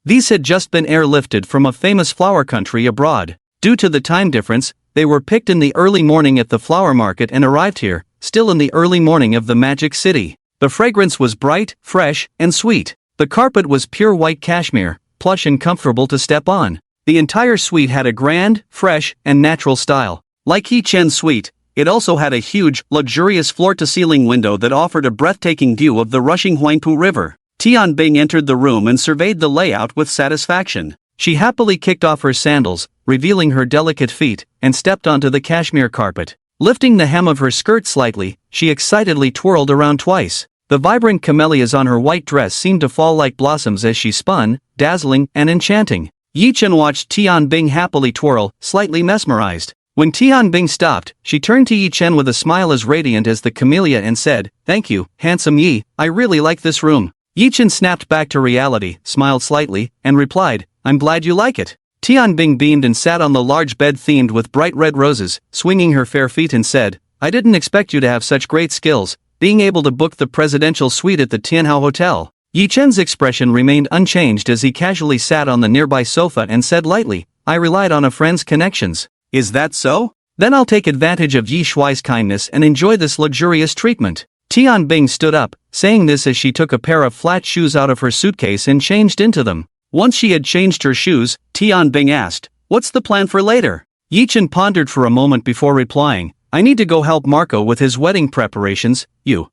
These had just been airlifted from a famous flower country abroad. Due to the time difference, they were picked in the early morning at the flower market and arrived here, still in the early morning of the Magic City. The fragrance was bright, fresh, and sweet. The carpet was pure white cashmere, plush and comfortable to step on. The entire suite had a grand, fresh, and natural style. Like Yi Chen's suite, It also had a huge, luxurious floor-to-ceiling window that offered a breathtaking view of the rushing Huangpu River. Tianbing entered the room and surveyed the layout with satisfaction. She happily kicked off her sandals, revealing her delicate feet, and stepped onto the cashmere carpet. Lifting the hem of her skirt slightly, she excitedly twirled around twice. The vibrant camellias on her white dress seemed to fall like blossoms as she spun, dazzling and enchanting. Yi Chen watched Tianbing happily twirl, slightly mesmerized. When Tianbing stopped, she turned to Yi Chen with a smile as radiant as the camellia and said, "Thank you, handsome Yi, I really like this room." Yi Chen snapped back to reality, smiled slightly, and replied, "I'm glad you like it." Tianbing beamed and sat on the large bed themed with bright red roses, swinging her fair feet and said, "I didn't expect you to have such great skills, being able to book the presidential suite at the Tianhao Hotel." Yi Chen's expression remained unchanged as he casually sat on the nearby sofa and said lightly, "I relied on a friend's connections." "Is that so? Then I'll take advantage of Yi Shuai's kindness and enjoy this luxurious treatment." Tianbing stood up, saying this as she took a pair of flat shoes out of her suitcase and changed into them. Once she had changed her shoes, Tianbing asked, "What's the plan for later?" Yi Chen pondered for a moment before replying, "I need to go help Marco with his wedding preparations, you."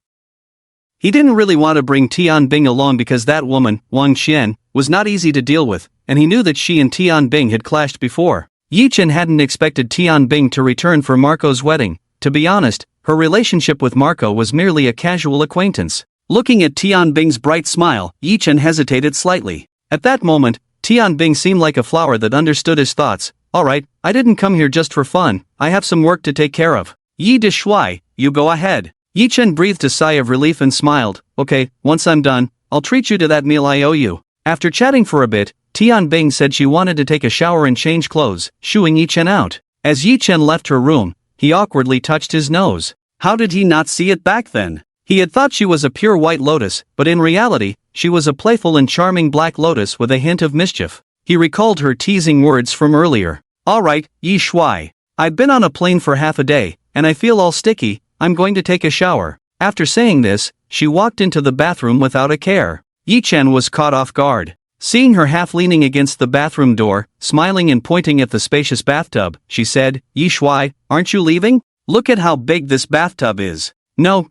He didn't really want to bring Tianbing along because that woman, Wang Qian, was not easy to deal with, and he knew that she and Tianbing had clashed before. Yi Chen hadn't expected Tianbing to return for Marco's wedding. To be honest, her relationship with Marco was merely a casual acquaintance. Looking at Tianbing's bright smile, Yi Chen hesitated slightly. At that moment, Tianbing seemed like a flower that understood his thoughts. "Alright, I didn't come here just for fun, I have some work to take care of." "Yi de Shuai, you go ahead." Yi Chen breathed a sigh of relief and smiled, "Okay, once I'm done, I'll treat you to that meal I owe you." After chatting for a bit, Tianbing said she wanted to take a shower and change clothes, shooing Yi Chen out. As Yi Chen left her room, he awkwardly touched his nose. How did he not see it back then? He had thought she was a pure white lotus, but in reality, she was a playful and charming black lotus with a hint of mischief. He recalled her teasing words from earlier. "Alright, Yi Shuai. I've been on a plane for half a day, and I feel all sticky, I'm going to take a shower." After saying this, she walked into the bathroom without a care. Yi Chen was caught off guard. Seeing her half leaning against the bathroom door, smiling and pointing at the spacious bathtub, she said, "Yi Shuai, aren't you leaving? Look at how big this bathtub is." No,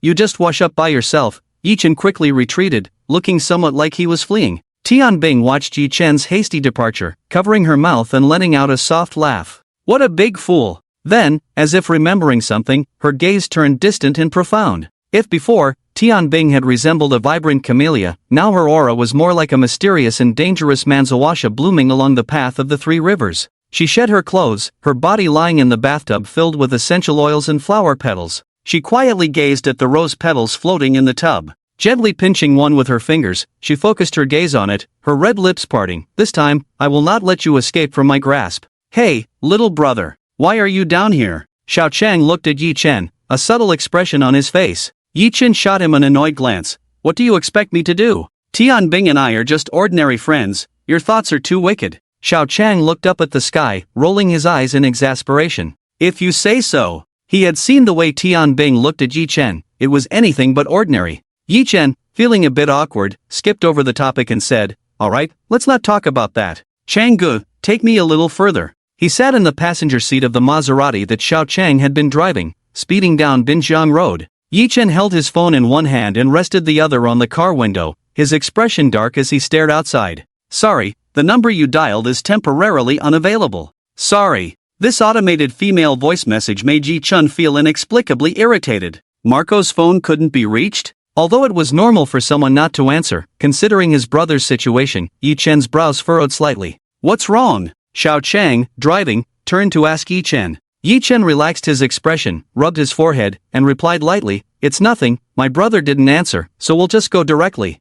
you just wash up by yourself." Yi Chen quickly retreated, looking somewhat like he was fleeing. Tianbing watched Yi Chen's hasty departure, covering her mouth and letting out a soft laugh. What a big fool! Then, as if remembering something, her gaze turned distant and profound. If before, Tianbing had resembled a vibrant camellia, now her aura was more like a mysterious and dangerous manzawasha blooming along the path of the three rivers. She shed her clothes, her body lying in the bathtub filled with essential oils and flower petals. She quietly gazed at the rose petals floating in the tub. Gently pinching one with her fingers, she focused her gaze on it, her red lips parting. "This time, I will not let you escape from my grasp." "Hey, little brother, why are you down here?" Xiao Chang looked at Yi Chen, a subtle expression on his face. Yi Chen shot him an annoyed glance. "What do you expect me to do? Tianbing and I are just ordinary friends, your thoughts are too wicked." Xiao Chang looked up at the sky, rolling his eyes in exasperation. "If you say so." He had seen the way Tianbing looked at Yi Chen, it was anything but ordinary. Yi Chen, feeling a bit awkward, skipped over the topic and said, "Alright, let's not talk about that. Changgu, take me a little further." He sat in the passenger seat of the Maserati that Xiao Chang had been driving, speeding down Binjiang Road. Yi Chen held his phone in one hand and rested the other on the car window, his expression dark as he stared outside. "Sorry, the number you dialed is temporarily unavailable." "Sorry." This automated female voice message made Yi Chen feel inexplicably irritated. Marco's phone couldn't be reached? Although it was normal for someone not to answer, considering his brother's situation, Yi Chen's brows furrowed slightly. "What's wrong?" Xiao Chang, driving, turned to ask Yi Chen. Yi Chen relaxed his expression, rubbed his forehead, and replied lightly, "It's nothing, my brother didn't answer, so we'll just go directly."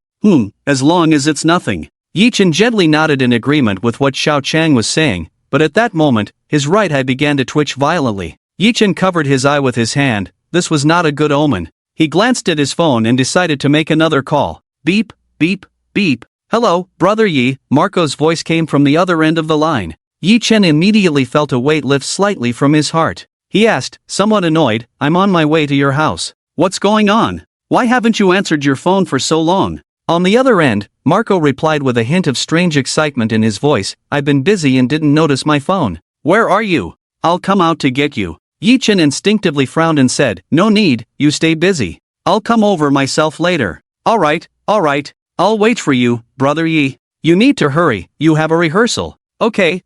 As long as it's nothing." Yi Chen gently nodded in agreement with what Xiao Chang was saying, but at that moment, his right eye began to twitch violently. Yi Chen covered his eye with his hand. This was not a good omen. He glanced at his phone and decided to make another call. Beep, beep, beep. "Hello, Brother Yi," Marco's voice came from the other end of the line. Yi Chen immediately felt a weight lift slightly from his heart. He asked, somewhat annoyed, "I'm on my way to your house. What's going on? Why haven't you answered your phone for so long?" On the other end, Marco replied with a hint of strange excitement in his voice, "I've been busy and didn't notice my phone." "Where are you? I'll come out to get you." Yi Chen instinctively frowned and said, "No need, you stay busy. I'll come over myself later." Alright, I'll wait for you, brother Yi. You need to hurry, you have a rehearsal." Okay.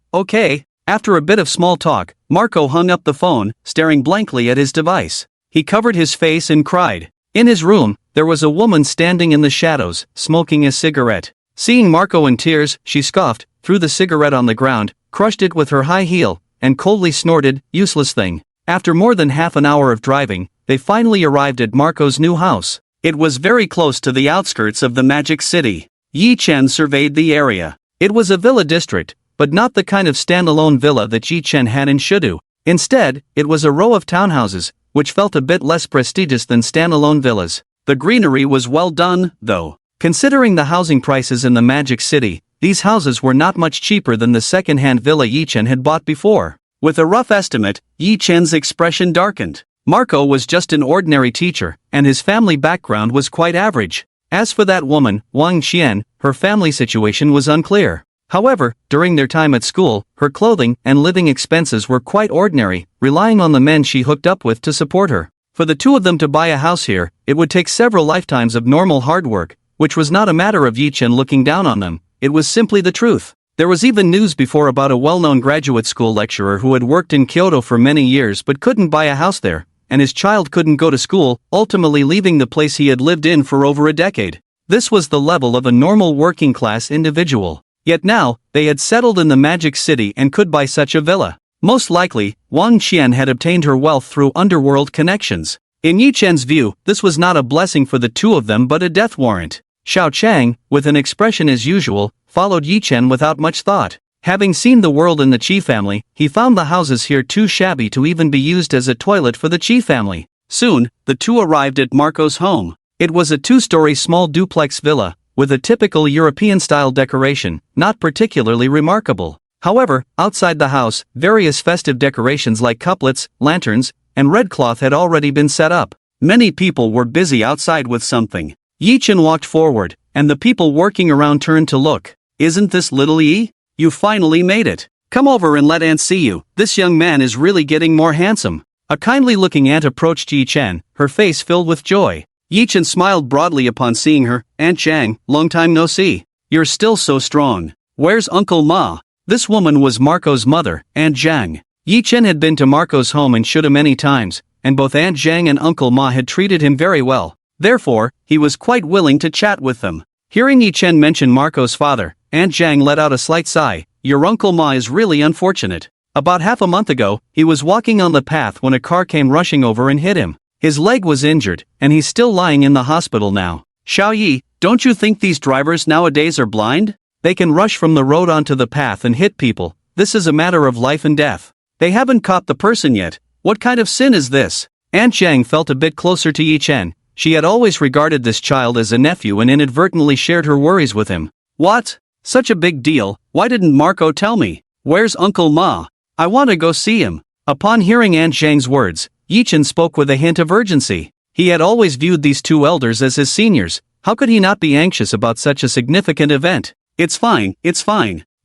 After a bit of small talk, Marco hung up the phone, staring blankly at his device. He covered his face and cried. In his room, there was a woman standing in the shadows, smoking a cigarette. Seeing Marco in tears, she scoffed, threw the cigarette on the ground, crushed it with her high heel, and coldly snorted, "Useless thing." After more than half an hour of driving, they finally arrived at Marco's new house. It was very close to the outskirts of the Magic City. Yi Chen surveyed the area. It was a villa district, but not the kind of standalone villa that Yi Chen had in Shudu. Instead, it was a row of townhouses, which felt a bit less prestigious than standalone villas. The greenery was well done, though. Considering the housing prices in the Magic City, these houses were not much cheaper than the second-hand villa Yi Chen had bought before. With a rough estimate, Yi Chen's expression darkened. Marco was just an ordinary teacher, and his family background was quite average. As for that woman, Wang Xian, her family situation was unclear. However, during their time at school, her clothing and living expenses were quite ordinary, relying on the men she hooked up with to support her. For the two of them to buy a house here, it would take several lifetimes of normal hard work, which was not a matter of Yi Chen looking down on them, it was simply the truth. There was even news before about a well-known graduate school lecturer who had worked in Kyoto for many years but couldn't buy a house there, and his child couldn't go to school, ultimately leaving the place he had lived in for over a decade. This was the level of a normal working-class individual. Yet now, they had settled in the Magic City and could buy such a villa. Most likely, Wang Qian had obtained her wealth through underworld connections. In Yi Chen's view, this was not a blessing for the two of them but a death warrant. Xiao Chang, with an expression as usual, followed Yi Chen without much thought. Having seen the world in the Qi family, he found the houses here too shabby to even be used as a toilet for the Qi family. Soon, the two arrived at Marco's home. It was a two-story small duplex villa, with a typical European-style decoration, not particularly remarkable. However, outside the house, various festive decorations like couplets, lanterns, and red cloth had already been set up. Many people were busy outside with something. Yi Chen walked forward, and the people working around turned to look. "Isn't this little Yi? You finally made it. Come over and let Aunt see you. This young man is really getting more handsome." A kindly-looking aunt approached Yi Chen, her face filled with joy. Yi Chen smiled broadly upon seeing her. "Aunt Zhang, long time no see. You're still so strong. Where's Uncle Ma?" This woman was Marco's mother, Aunt Zhang. Yi Chen had been to Marco's home in Shuda many times, and both Aunt Zhang and Uncle Ma had treated him very well. Therefore, he was quite willing to chat with them. Hearing Yi Chen mention Marco's father, Aunt Zhang let out a slight sigh. "Your Uncle Ma is really unfortunate. About half a month ago, he was walking on the path when a car came rushing over and hit him. His leg was injured, and he's still lying in the hospital now." "Xiao Yi, don't you think these drivers nowadays are blind? They can rush from the road onto the path and hit people. This is a matter of life and death. They haven't caught the person yet. What kind of sin is this?" Aunt Zhang felt a bit closer to Yi Chen. She had always regarded this child as a nephew and inadvertently shared her worries with him. "What? Such a big deal, why didn't Marco tell me? Where's Uncle Ma? I want to go see him." Upon hearing Aunt Zhang's words, Yi Chen spoke with a hint of urgency. He had always viewed these two elders as his seniors. How could he not be anxious about such a significant event? It's fine.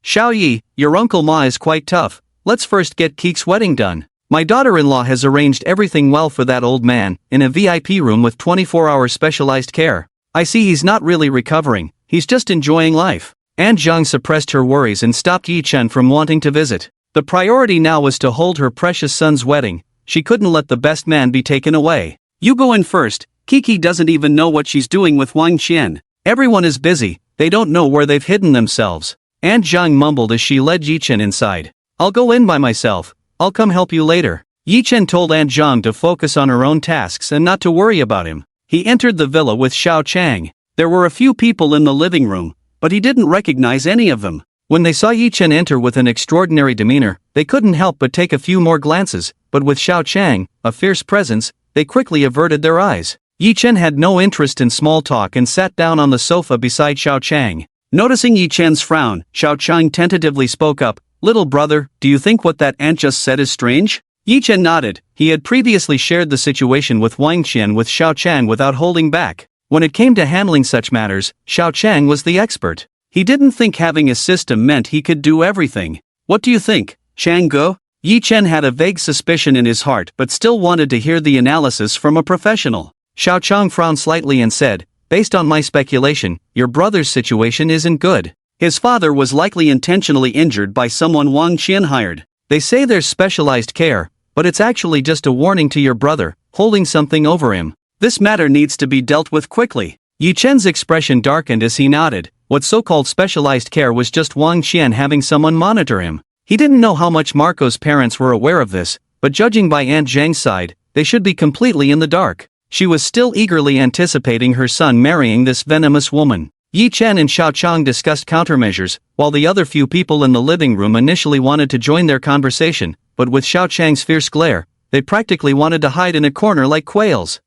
Xiao Yi, your Uncle Ma is quite tough. Let's first get Keek's wedding done. My daughter-in-law has arranged everything well for that old man, in a VIP room with 24-hour specialized care. I see he's not really recovering, he's just enjoying life." Aunt Zhang suppressed her worries and stopped Yi Chen from wanting to visit. The priority now was to hold her precious son's wedding. She couldn't let the best man be taken away. "You go in first. Kiki doesn't even know what she's doing with Wang Qian. Everyone is busy, they don't know where they've hidden themselves." Aunt Zhang mumbled as she led Yi Chen inside. "I'll go in by myself. I'll come help you later." Yi Chen told Aunt Zhang to focus on her own tasks and not to worry about him. He entered the villa with Xiao Chang. There were a few people in the living room, but he didn't recognize any of them. When they saw Yi Chen enter with an extraordinary demeanor, they couldn't help but take a few more glances, but with Xiao Chang, a fierce presence, they quickly averted their eyes. Yi Chen had no interest in small talk and sat down on the sofa beside Xiao Chang. Noticing Yi Chen's frown, Xiao Chang tentatively spoke up. "Little brother, do you think what that aunt just said is strange?" Yi Chen nodded. He had previously shared the situation with Wang Qian with Xiao Chang without holding back. When it came to handling such matters, Xiao Chang was the expert. He didn't think having a system meant he could do everything. "What do you think, Chang Go?" Yi Chen had a vague suspicion in his heart but still wanted to hear the analysis from a professional. Xiao Chang frowned slightly and said, "Based on my speculation, your brother's situation isn't good. His father was likely intentionally injured by someone Wang Qian hired. They say there's specialized care, but it's actually just a warning to your brother, holding something over him. This matter needs to be dealt with quickly." Yi Chen's expression darkened as he nodded. What so-called specialized care was just Wang Qian having someone monitor him. He didn't know how much Marco's parents were aware of this, but judging by Aunt Zhang's side, they should be completely in the dark. She was still eagerly anticipating her son marrying this venomous woman. Yi Chen and Xiao Chang discussed countermeasures, while the other few people in the living room initially wanted to join their conversation, but with Xiao Chang's fierce glare, they practically wanted to hide in a corner like quails.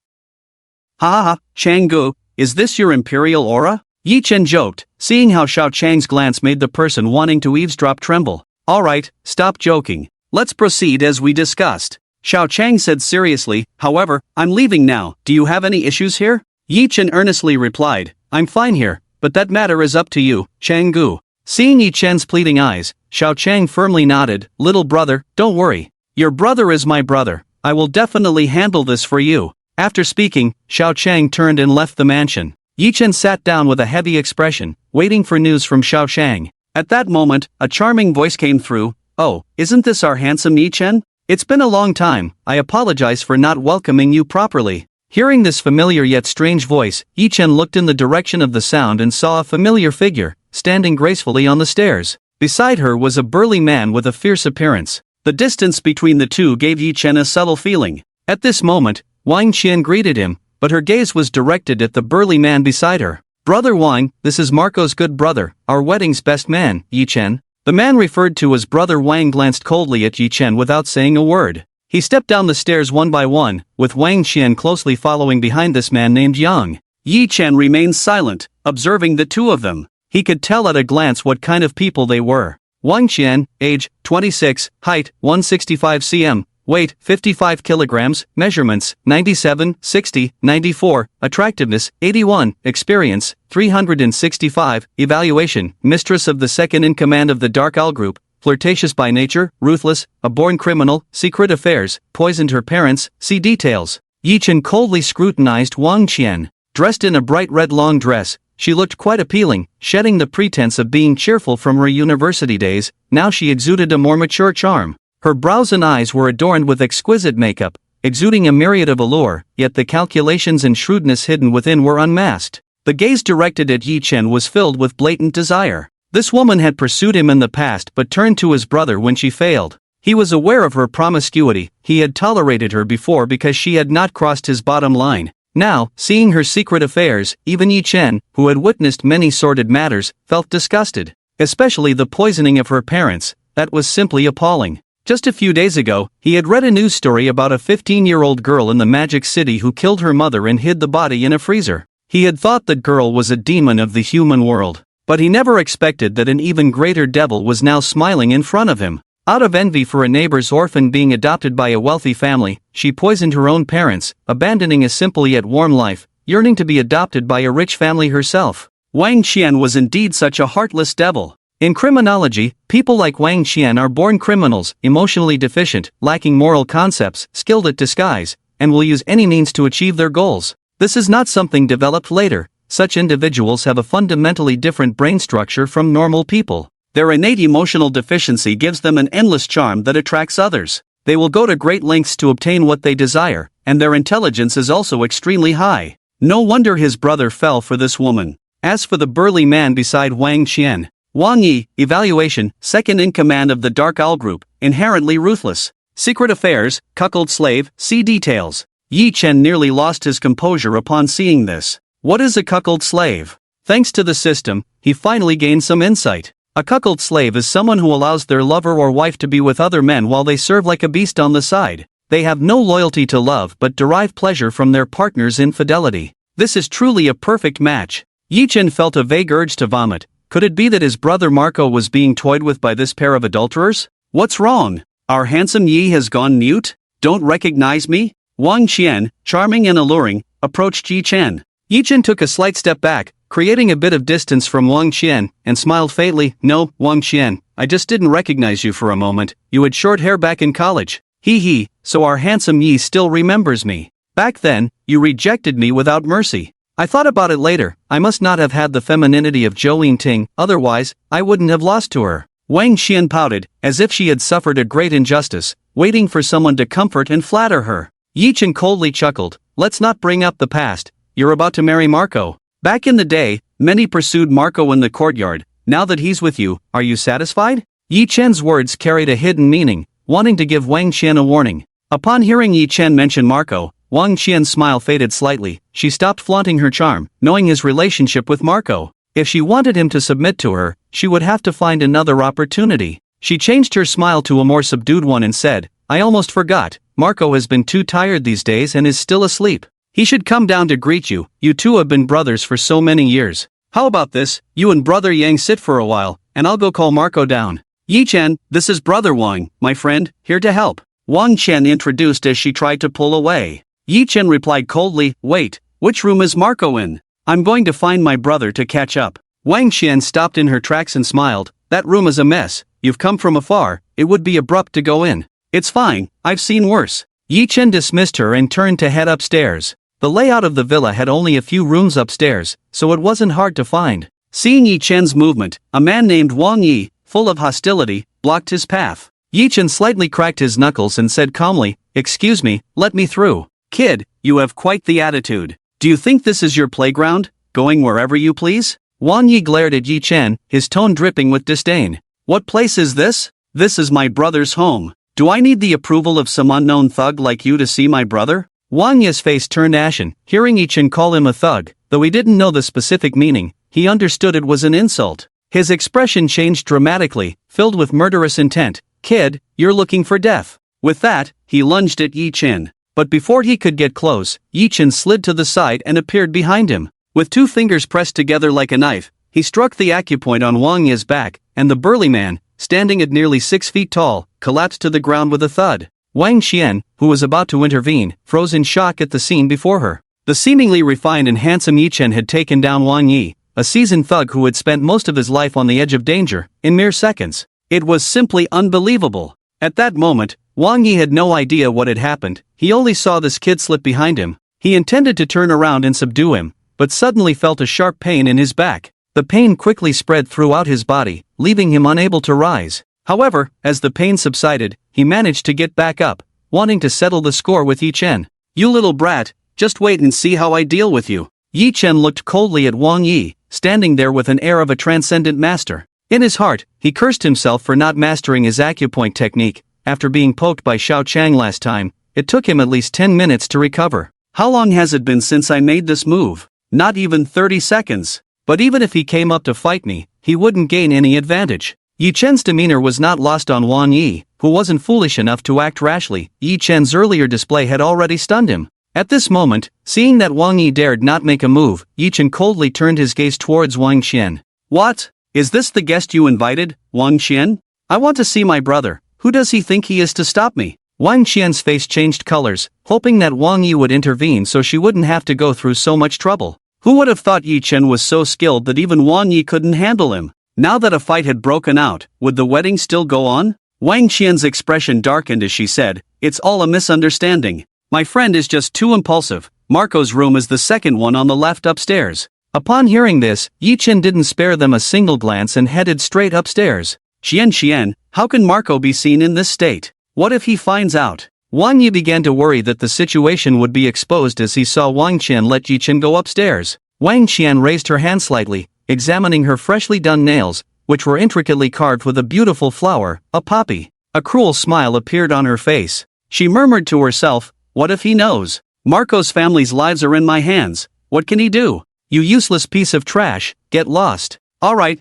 "Ha ha ha, Changgu, is this your imperial aura?" Yi Chen joked, seeing how Xiao Chang's glance made the person wanting to eavesdrop tremble. "Alright, stop joking. Let's proceed as we discussed." Xiao Chang said seriously, "However, I'm leaving now. Do you have any issues here?" Yi Chen earnestly replied, "I'm fine here, but that matter is up to you, Changgu." Seeing Yi Chen's pleading eyes, Xiao Chang firmly nodded, "Little brother, don't worry. Your brother is my brother. I will definitely handle this for you." After speaking, Xiao Chang turned and left the mansion. Yi Chen sat down with a heavy expression, waiting for news from Xiao Chang. At that moment, a charming voice came through. "Oh, isn't this our handsome Yi Chen? It's been a long time. I apologize for not welcoming you properly." Hearing this familiar yet strange voice, Yi Chen looked in the direction of the sound and saw a familiar figure, standing gracefully on the stairs. Beside her was a burly man with a fierce appearance. The distance between the two gave Yi Chen a subtle feeling. At this moment, Wang Qian greeted him, but her gaze was directed at the burly man beside her. "Brother Wang, this is Marco's good brother, our wedding's best man, Yi Chen." The man referred to as Brother Wang glanced coldly at Yi Chen without saying a word. He stepped down the stairs one by one, with Wang Qian closely following behind this man named Yang. Yi Chen remained silent, observing the two of them. He could tell at a glance what kind of people they were. Wang Qian, age, 26, height, 165 cm, weight, 55 kilograms, measurements, 97, 60, 94, attractiveness, 81, experience, 365, evaluation, mistress of the second-in-command of the Dark Owl Group, flirtatious by nature, ruthless, a born criminal, secret affairs, poisoned her parents, see details. Yi Chen coldly scrutinized Wang Qian. Dressed in a bright red long dress, she looked quite appealing, shedding the pretense of being cheerful from her university days. Now she exuded a more mature charm. Her brows and eyes were adorned with exquisite makeup, exuding a myriad of allure, yet the calculations and shrewdness hidden within were unmasked. The gaze directed at Yi Chen was filled with blatant desire. This woman had pursued him in the past but turned to his brother when she failed. He was aware of her promiscuity. He had tolerated her before because she had not crossed his bottom line. Now, seeing her secret affairs, even Yi Chen, who had witnessed many sordid matters, felt disgusted. Especially the poisoning of her parents. That was simply appalling. Just a few days ago, he had read a news story about a 15-year-old girl in the Magic City who killed her mother and hid the body in a freezer. He had thought the girl was a demon of the human world. But he never expected that an even greater devil was now smiling in front of him. Out of envy for a neighbor's orphan being adopted by a wealthy family, she poisoned her own parents, abandoning a simple yet warm life, yearning to be adopted by a rich family herself. Wang Qian was indeed such a heartless devil. In criminology, people like Wang Qian are born criminals, emotionally deficient, lacking moral concepts, skilled at disguise, and will use any means to achieve their goals. This is not something developed later. Such individuals have a fundamentally different brain structure from normal people. Their innate emotional deficiency gives them an endless charm that attracts others. They will go to great lengths to obtain what they desire, and their intelligence is also extremely high. No wonder his brother fell for this woman. As for the burly man beside Wang Qian, Wang Yi, evaluation, second-in-command of the Dark Owl Group, inherently ruthless. Secret affairs, cuckold slave, see details. Yi Chen nearly lost his composure upon seeing this. What is a cuckold slave? Thanks to the system, he finally gained some insight. A cuckold slave is someone who allows their lover or wife to be with other men while they serve like a beast on the side. They have no loyalty to love but derive pleasure from their partner's infidelity. This is truly a perfect match. Yi Chen felt a vague urge to vomit. Could it be that his brother Marco was being toyed with by this pair of adulterers? What's wrong? Our handsome Yi has gone mute? Don't recognize me? Wang Qian, charming and alluring, approached Yi Chen. Yi Chen took a slight step back, creating a bit of distance from Wang Qian, and smiled faintly. No, Wang Qian, I just didn't recognize you for a moment. You had short hair back in college. Hee hee, so our handsome Yi still remembers me. Back then, you rejected me without mercy. I thought about it later, I must not have had the femininity of Jolene Ting, otherwise, I wouldn't have lost to her. Wang Xian pouted, as if she had suffered a great injustice, waiting for someone to comfort and flatter her. Yi Chen coldly chuckled, let's not bring up the past, you're about to marry Marco. Back in the day, many pursued Marco in the courtyard, now that he's with you, are you satisfied? Yi Chen's words carried a hidden meaning, wanting to give Wang Xian a warning. Upon hearing Yi Chen mention Marco, Wang Xian's smile faded slightly. She stopped flaunting her charm, knowing his relationship with Marco. If she wanted him to submit to her, she would have to find another opportunity. She changed her smile to a more subdued one and said, I almost forgot, Marco has been too tired these days and is still asleep. He should come down to greet you, you two have been brothers for so many years. How about this, you and brother Yang sit for a while, and I'll go call Marco down. Yi Chen, this is brother Wang, my friend, here to help. Wang Chen introduced as she tried to pull away. Yi Chen replied coldly, wait, which room is Marco in? I'm going to find my brother to catch up. Wang Xian stopped in her tracks and smiled, that room is a mess, you've come from afar, it would be abrupt to go in. It's fine, I've seen worse. Yi Chen dismissed her and turned to head upstairs. The layout of the villa had only a few rooms upstairs, so it wasn't hard to find. Seeing Yi Chen's movement, a man named Wang Yi, full of hostility, blocked his path. Yi Chen slightly cracked his knuckles and said calmly, excuse me, let me through. Kid, you have quite the attitude. Do you think this is your playground, going wherever you please? Wang Yi glared at Yi Chen, his tone dripping with disdain. What place is this? This is my brother's home. Do I need the approval of some unknown thug like you to see my brother? Wang Yi's face turned ashen, hearing Yi Chen call him a thug, though he didn't know the specific meaning, he understood it was an insult. His expression changed dramatically, filled with murderous intent. Kid, you're looking for death. With that, he lunged at Yi Chen. But before he could get close, Yi Chen slid to the side and appeared behind him. With two fingers pressed together like a knife, he struck the acupoint on Wang Yi's back, and the burly man, standing at nearly 6 feet tall, collapsed to the ground with a thud. Wang Xian, who was about to intervene, froze in shock at the scene before her. The seemingly refined and handsome Yi Chen had taken down Wang Yi, a seasoned thug who had spent most of his life on the edge of danger, in mere seconds. It was simply unbelievable. At that moment, Wang Yi had no idea what had happened, he only saw this kid slip behind him. He intended to turn around and subdue him, but suddenly felt a sharp pain in his back. The pain quickly spread throughout his body, leaving him unable to rise. However, as the pain subsided, he managed to get back up, wanting to settle the score with Yi Chen. You little brat, just wait and see how I deal with you. Yi Chen looked coldly at Wang Yi, standing there with an air of a transcendent master. In his heart, he cursed himself for not mastering his acupoint technique. After being poked by Xiao Chang last time, it took him at least 10 minutes to recover. How long has it been since I made this move? Not even 30 seconds. But even if he came up to fight me, he wouldn't gain any advantage. Yi Chen's demeanor was not lost on Wang Yi, who wasn't foolish enough to act rashly. Yi Chen's earlier display had already stunned him. At this moment, seeing that Wang Yi dared not make a move, Yi Chen coldly turned his gaze towards Wang Xian. What? Is this the guest you invited, Wang Xian? I want to see my brother. Who does he think he is to stop me? Wang Xian's face changed colors, hoping that Wang Yi would intervene so she wouldn't have to go through so much trouble. Who would have thought Yi Chen was so skilled that even Wang Yi couldn't handle him? Now that a fight had broken out, would the wedding still go on? Wang Xian's expression darkened as she said, it's all a misunderstanding. My friend is just too impulsive. Marco's room is the second one on the left upstairs. Upon hearing this, Yi Chen didn't spare them a single glance and headed straight upstairs. Xian, how can Marco be seen in this state? What if he finds out? Wang Yi began to worry that the situation would be exposed as he saw Wang Qian let Yi Chen go upstairs. Wang Qian raised her hand slightly, examining her freshly done nails, which were intricately carved with a beautiful flower, a poppy. A cruel smile appeared on her face. She murmured to herself, what if he knows? Marco's family's lives are in my hands. What can he do? You useless piece of trash, get lost. Alright,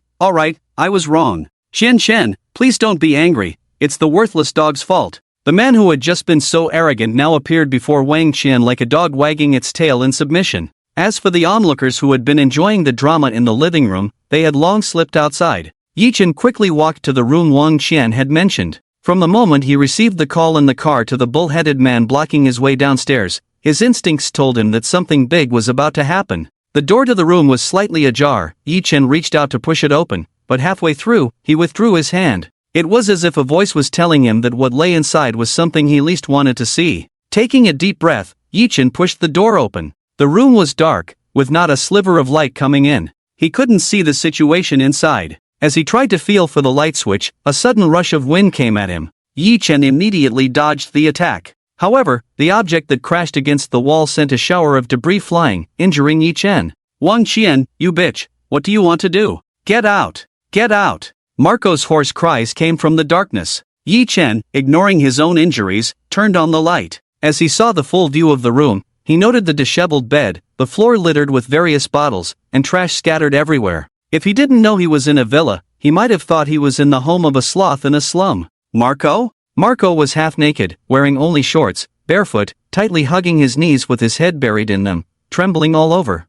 I was wrong. Shen, please don't be angry, it's the worthless dog's fault. The man who had just been so arrogant now appeared before Wang Qian like a dog wagging its tail in submission. As for the onlookers who had been enjoying the drama in the living room, they had long slipped outside. Yi Chen quickly walked to the room Wang Qian had mentioned. From the moment he received the call in the car to the bull-headed man blocking his way downstairs, his instincts told him that something big was about to happen. The door to the room was slightly ajar. Yi Chen reached out to push it open, but halfway through, he withdrew his hand. It was as if a voice was telling him that what lay inside was something he least wanted to see. Taking a deep breath, Yi-chan pushed the door open. The room was dark, with not a sliver of light coming in. He couldn't see the situation inside. As he tried to feel for the light switch, a sudden rush of wind came at him. Yi-chan immediately dodged the attack. However, the object that crashed against the wall sent a shower of debris flying, injuring Yi-chan. "Wang Qian, you bitch, what do you want to do? Get out! Get out!" Marco's hoarse cries came from the darkness. Yi-chan, ignoring his own injuries, turned on the light. As he saw the full view of the room, he noted the disheveled bed, the floor littered with various bottles, and trash scattered everywhere. If he didn't know he was in a villa, he might have thought he was in the home of a sloth in a slum. Marco? Marco was half naked, wearing only shorts, barefoot, tightly hugging his knees with his head buried in them, trembling all over.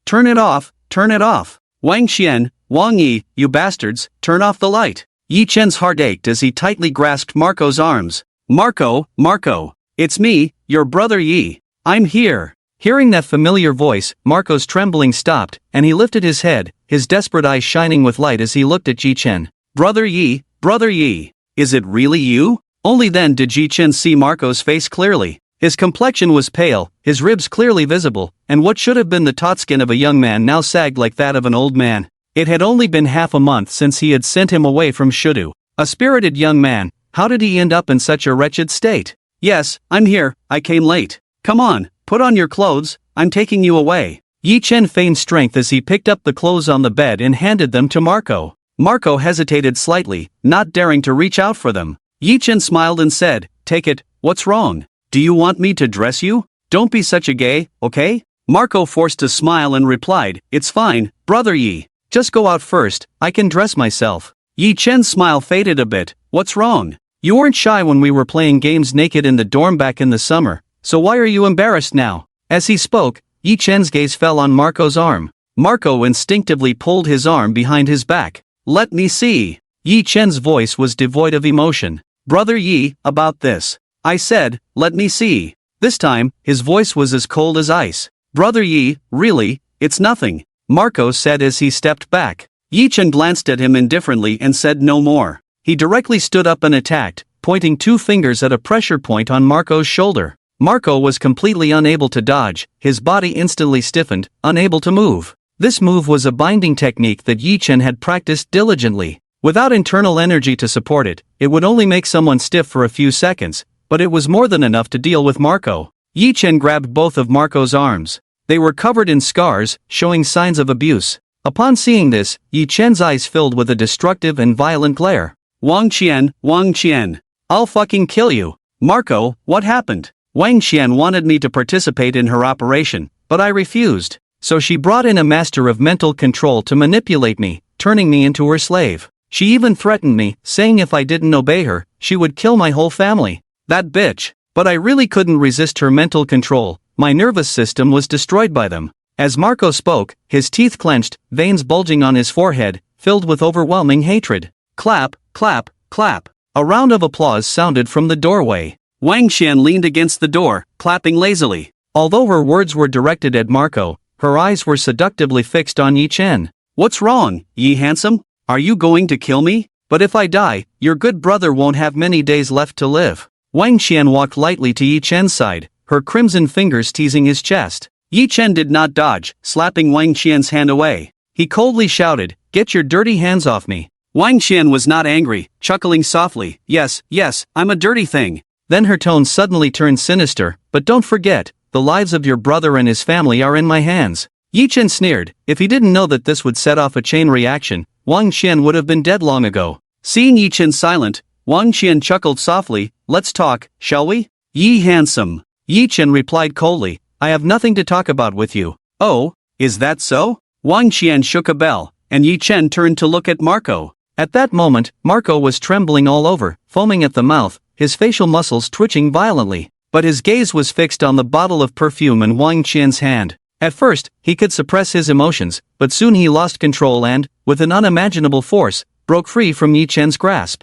"Turn it off, turn it off. Wang Qian, Wang Yi, you bastards, turn off the light." Yi-chan's heart ached as he tightly grasped Marco's arms. "Marco, Marco, it's me, your brother Yi. I'm here." Hearing that familiar voice, Marco's trembling stopped, and he lifted his head, his desperate eyes shining with light as he looked at Yi-chan. "Brother Yi, brother Yi, is it really you?" Only then did Yi-chan see Marco's face clearly. His complexion was pale, his ribs clearly visible, and what should have been the taut skin of a young man now sagged like that of an old man. It had only been half a month since he had sent him away from Shudu. A spirited young man, how did he end up in such a wretched state? "Yes, I'm here, I came late. Come on, put on your clothes, I'm taking you away." Yi-chan feigned strength as he picked up the clothes on the bed and handed them to Marco. Marco hesitated slightly, not daring to reach out for them. Yi-chan smiled and said, "Take it, what's wrong? Do you want me to dress you? Don't be such a gay, okay?" Marco forced a smile and replied, "It's fine, brother Yi. Just go out first, I can dress myself." Yi-chan's smile faded a bit. "What's wrong? You weren't shy when we were playing games naked in the dorm back in the summer, so why are you embarrassed now?" As he spoke, Yi-chan's gaze fell on Marco's arm. Marco instinctively pulled his arm behind his back. "Let me see." Yi-chan's voice was devoid of emotion. "Brother Yi, about this. I said, let me see." This time, his voice was as cold as ice. "Brother Yi, really, it's nothing," Marco said as he stepped back. Yi-chan glanced at him indifferently and said no more. He directly stood up and attacked, pointing two fingers at a pressure point on Marco's shoulder. Marco was completely unable to dodge, his body instantly stiffened, unable to move. This move was a binding technique that Yi-chan had practiced diligently. Without internal energy to support it, it would only make someone stiff for a few seconds, but it was more than enough to deal with Marco. Yi-chan grabbed both of Marco's arms. They were covered in scars, showing signs of abuse. Upon seeing this, Yi-chan's eyes filled with a destructive and violent glare. Wang Qian, I'll fucking kill you." "Marco, what happened?" "Wang Qian wanted me to participate in her operation, but I refused. So she brought in a master of mental control to manipulate me, turning me into her slave. She even threatened me, saying if I didn't obey her, she would kill my whole family. That bitch. But I really couldn't resist her mental control, my nervous system was destroyed by them." As Marco spoke, his teeth clenched, veins bulging on his forehead, filled with overwhelming hatred. Clap, clap, clap. A round of applause sounded from the doorway. Wang Qian leaned against the door, clapping lazily. Although her words were directed at Marco, her eyes were seductively fixed on Yi-chan. "What's wrong, Yi handsome? Are you going to kill me? But if I die, your good brother won't have many days left to live." Wang Qian walked lightly to Yi-chan's side, her crimson fingers teasing his chest. Yi-chan did not dodge, slapping Wang Qian's hand away. He coldly shouted, "Get your dirty hands off me." Wang Qian was not angry, chuckling softly, Yes, I'm a dirty thing." Then her tone suddenly turned sinister, "But don't forget, the lives of your brother and his family are in my hands." Yi-chan sneered. If he didn't know that this would set off a chain reaction, Wang Qian would have been dead long ago. Seeing Yi-chan silent, Wang Qian chuckled softly, "Let's talk, shall we?" "Yi handsome." Yi-chan replied coldly, "I have nothing to talk about with you." "Oh, is that so?" Wang Qian shook a bell, and Yi-chan turned to look at Marco. At that moment, Marco was trembling all over, foaming at the mouth, his facial muscles twitching violently. But his gaze was fixed on the bottle of perfume in Wang Qian's hand. At first, he could suppress his emotions, but soon he lost control and, with an unimaginable force, broke free from Yi-chan's grasp.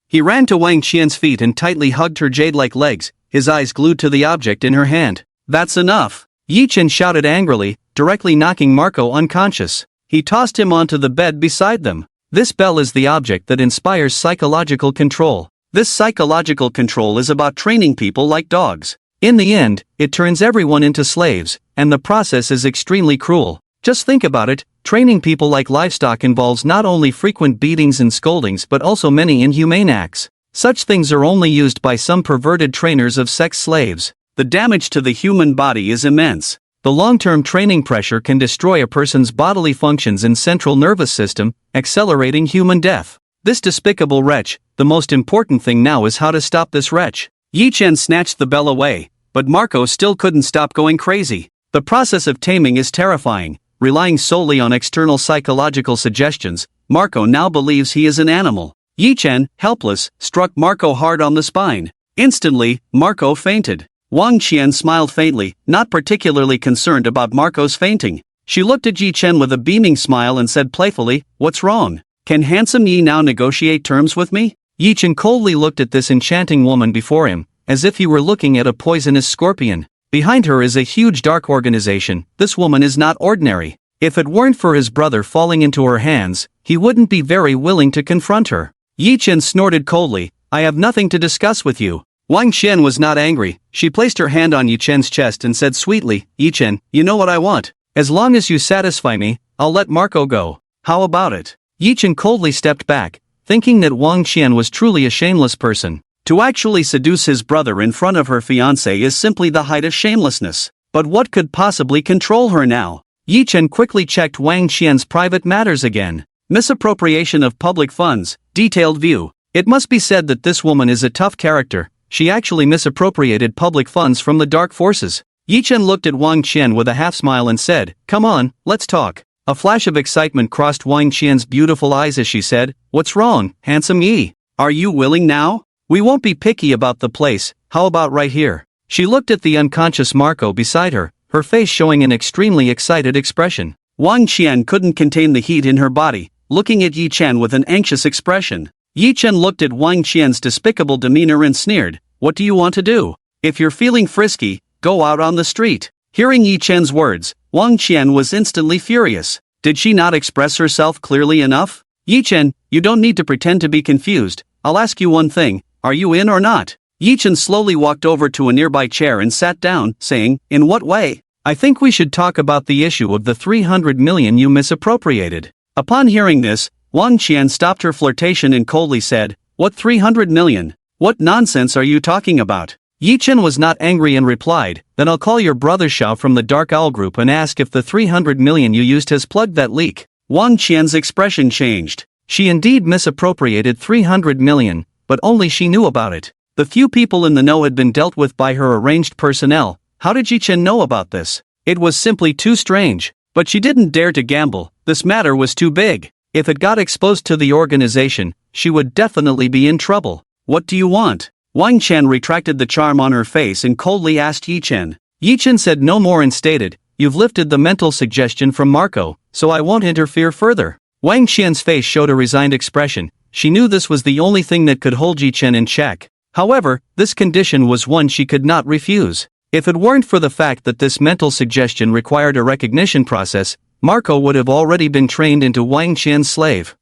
He ran to Wang Qian's feet and tightly hugged her jade-like legs, his eyes glued to the object in her hand. "That's enough!" Yi-chan shouted angrily, directly knocking Marco unconscious. he tossed him onto the bed beside them. This bell is the object that inspires psychological control. This psychological control is about training people like dogs. In the end, it turns everyone into slaves, and the process is extremely cruel. Just think about it, training people like livestock involves not only frequent beatings and scoldings but also many inhumane acts. Such things are only used by some perverted trainers of sex slaves. The damage to the human body is immense. The long-term training pressure can destroy a person's bodily functions and central nervous system, accelerating human death. This despicable wretch, the most important thing now is how to stop this wretch. Yi Chen snatched the bell away, but Marco still couldn't stop going crazy. The process of taming is terrifying. Relying solely on external psychological suggestions, Marco now believes he is an animal. Yi Chen, helpless, struck Marco hard on the spine. Instantly, Marco fainted. Wang Qian smiled faintly, not particularly concerned about Marco's fainting. She looked at Yi Chen with a beaming smile and said playfully, "What's wrong? Can handsome Yi now negotiate terms with me?" Yi Chen coldly looked at this enchanting woman before him, as if he were looking at a poisonous scorpion. Behind her is a huge dark organization. This woman is not ordinary. If it weren't for his brother falling into her hands, he wouldn't be very willing to confront her. Yi Chen snorted coldly, "I have nothing to discuss with you." Wang Qian was not angry. She placed her hand on Yi Chen's chest and said sweetly, "Yi Chen, you know what I want. As long as you satisfy me, I'll let Marco go. How about it?" Yi Chen coldly stepped back, thinking that Wang Qian was truly a shameless person. To actually seduce his brother in front of her fiancé is simply the height of shamelessness. But what could possibly control her now? Yi Chen quickly checked Wang Qian's private matters again. Misappropriation of public funds, detailed view. It must be said that this woman is a tough character. She actually misappropriated public funds from the dark forces. Yi Chen looked at Wang Qian with a half-smile and said, "Come on, let's talk." A flash of excitement crossed Wang Qian's beautiful eyes as she said, "What's wrong, handsome Yi? Are you willing now? We won't be picky about the place, how about right here?" She looked at the unconscious Marco beside her, her face showing an extremely excited expression. Wang Qian couldn't contain the heat in her body, looking at Yi Chen with an anxious expression. Yi Chen looked at Wang Qian's despicable demeanor and sneered, "What do you want to do? If you're feeling frisky, go out on the street." Hearing Yi Chen's words, Wang Qian was instantly furious. Did she not express herself clearly enough? "Yi Chen, you don't need to pretend to be confused. I'll ask you one thing, are you in or not?" Yi Chen slowly walked over to a nearby chair and sat down, saying, "In what way?" "I think we should talk about the issue of the 300 million you misappropriated." Upon hearing this, Wang Qian stopped her flirtation and coldly said, "What 300 million? What nonsense are you talking about?" Yi Chen was not angry and replied, "Then I'll call your brother Xiao from the Dark Owl Group and ask if the 300 million you used has plugged that leak." Wang Qian's expression changed. She indeed misappropriated 300 million, but only she knew about it. The few people in the know had been dealt with by her arranged personnel. How did Yi Chen know about this? It was simply too strange. But she didn't dare to gamble. This matter was too big. If it got exposed to the organization, she would definitely be in trouble. "What do you want?" Wang Qian retracted the charm on her face and coldly asked Yi Chen. Yi Chen said no more and stated, "You've lifted the mental suggestion from Marco, so I won't interfere further." Wang Qian's face showed a resigned expression. She knew this was the only thing that could hold Yi Chen in check. However, this condition was one she could not refuse. If it weren't for the fact that this mental suggestion required a recognition process, Marco would have already been trained into Wang Qian's slave.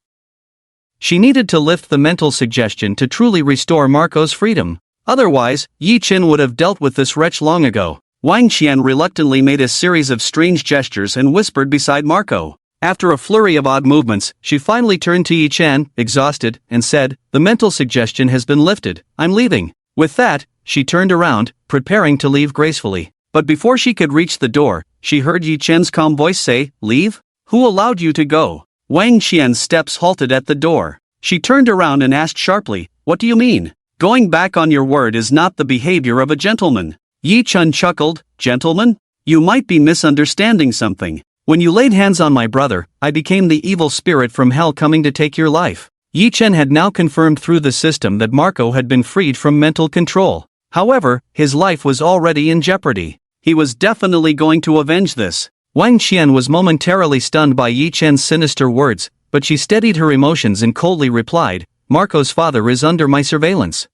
She needed to lift the mental suggestion to truly restore Marco's freedom. Otherwise, Yi Chen would have dealt with this wretch long ago. Wang Qian reluctantly made a series of strange gestures and whispered beside Marco. After a flurry of odd movements, she finally turned to Yi Chen, exhausted, and said, "The mental suggestion has been lifted, I'm leaving." With that, she turned around, preparing to leave gracefully. But before she could reach the door, she heard Yi Chen's calm voice say, "Leave? Who allowed you to go?" Wang Qian's steps halted at the door. She turned around and asked sharply, "What do you mean? Going back on your word is not the behavior of a gentleman." Yi Chen chuckled, "Gentleman? You might be misunderstanding something. When you laid hands on my brother, I became the evil spirit from hell coming to take your life." Yi Chen had now confirmed through the system that Marco had been freed from mental control. However, his life was already in jeopardy. He was definitely going to avenge this. Wang Qian was momentarily stunned by Yi Chen's sinister words, but she steadied her emotions and coldly replied, "Marco's father is under my surveillance.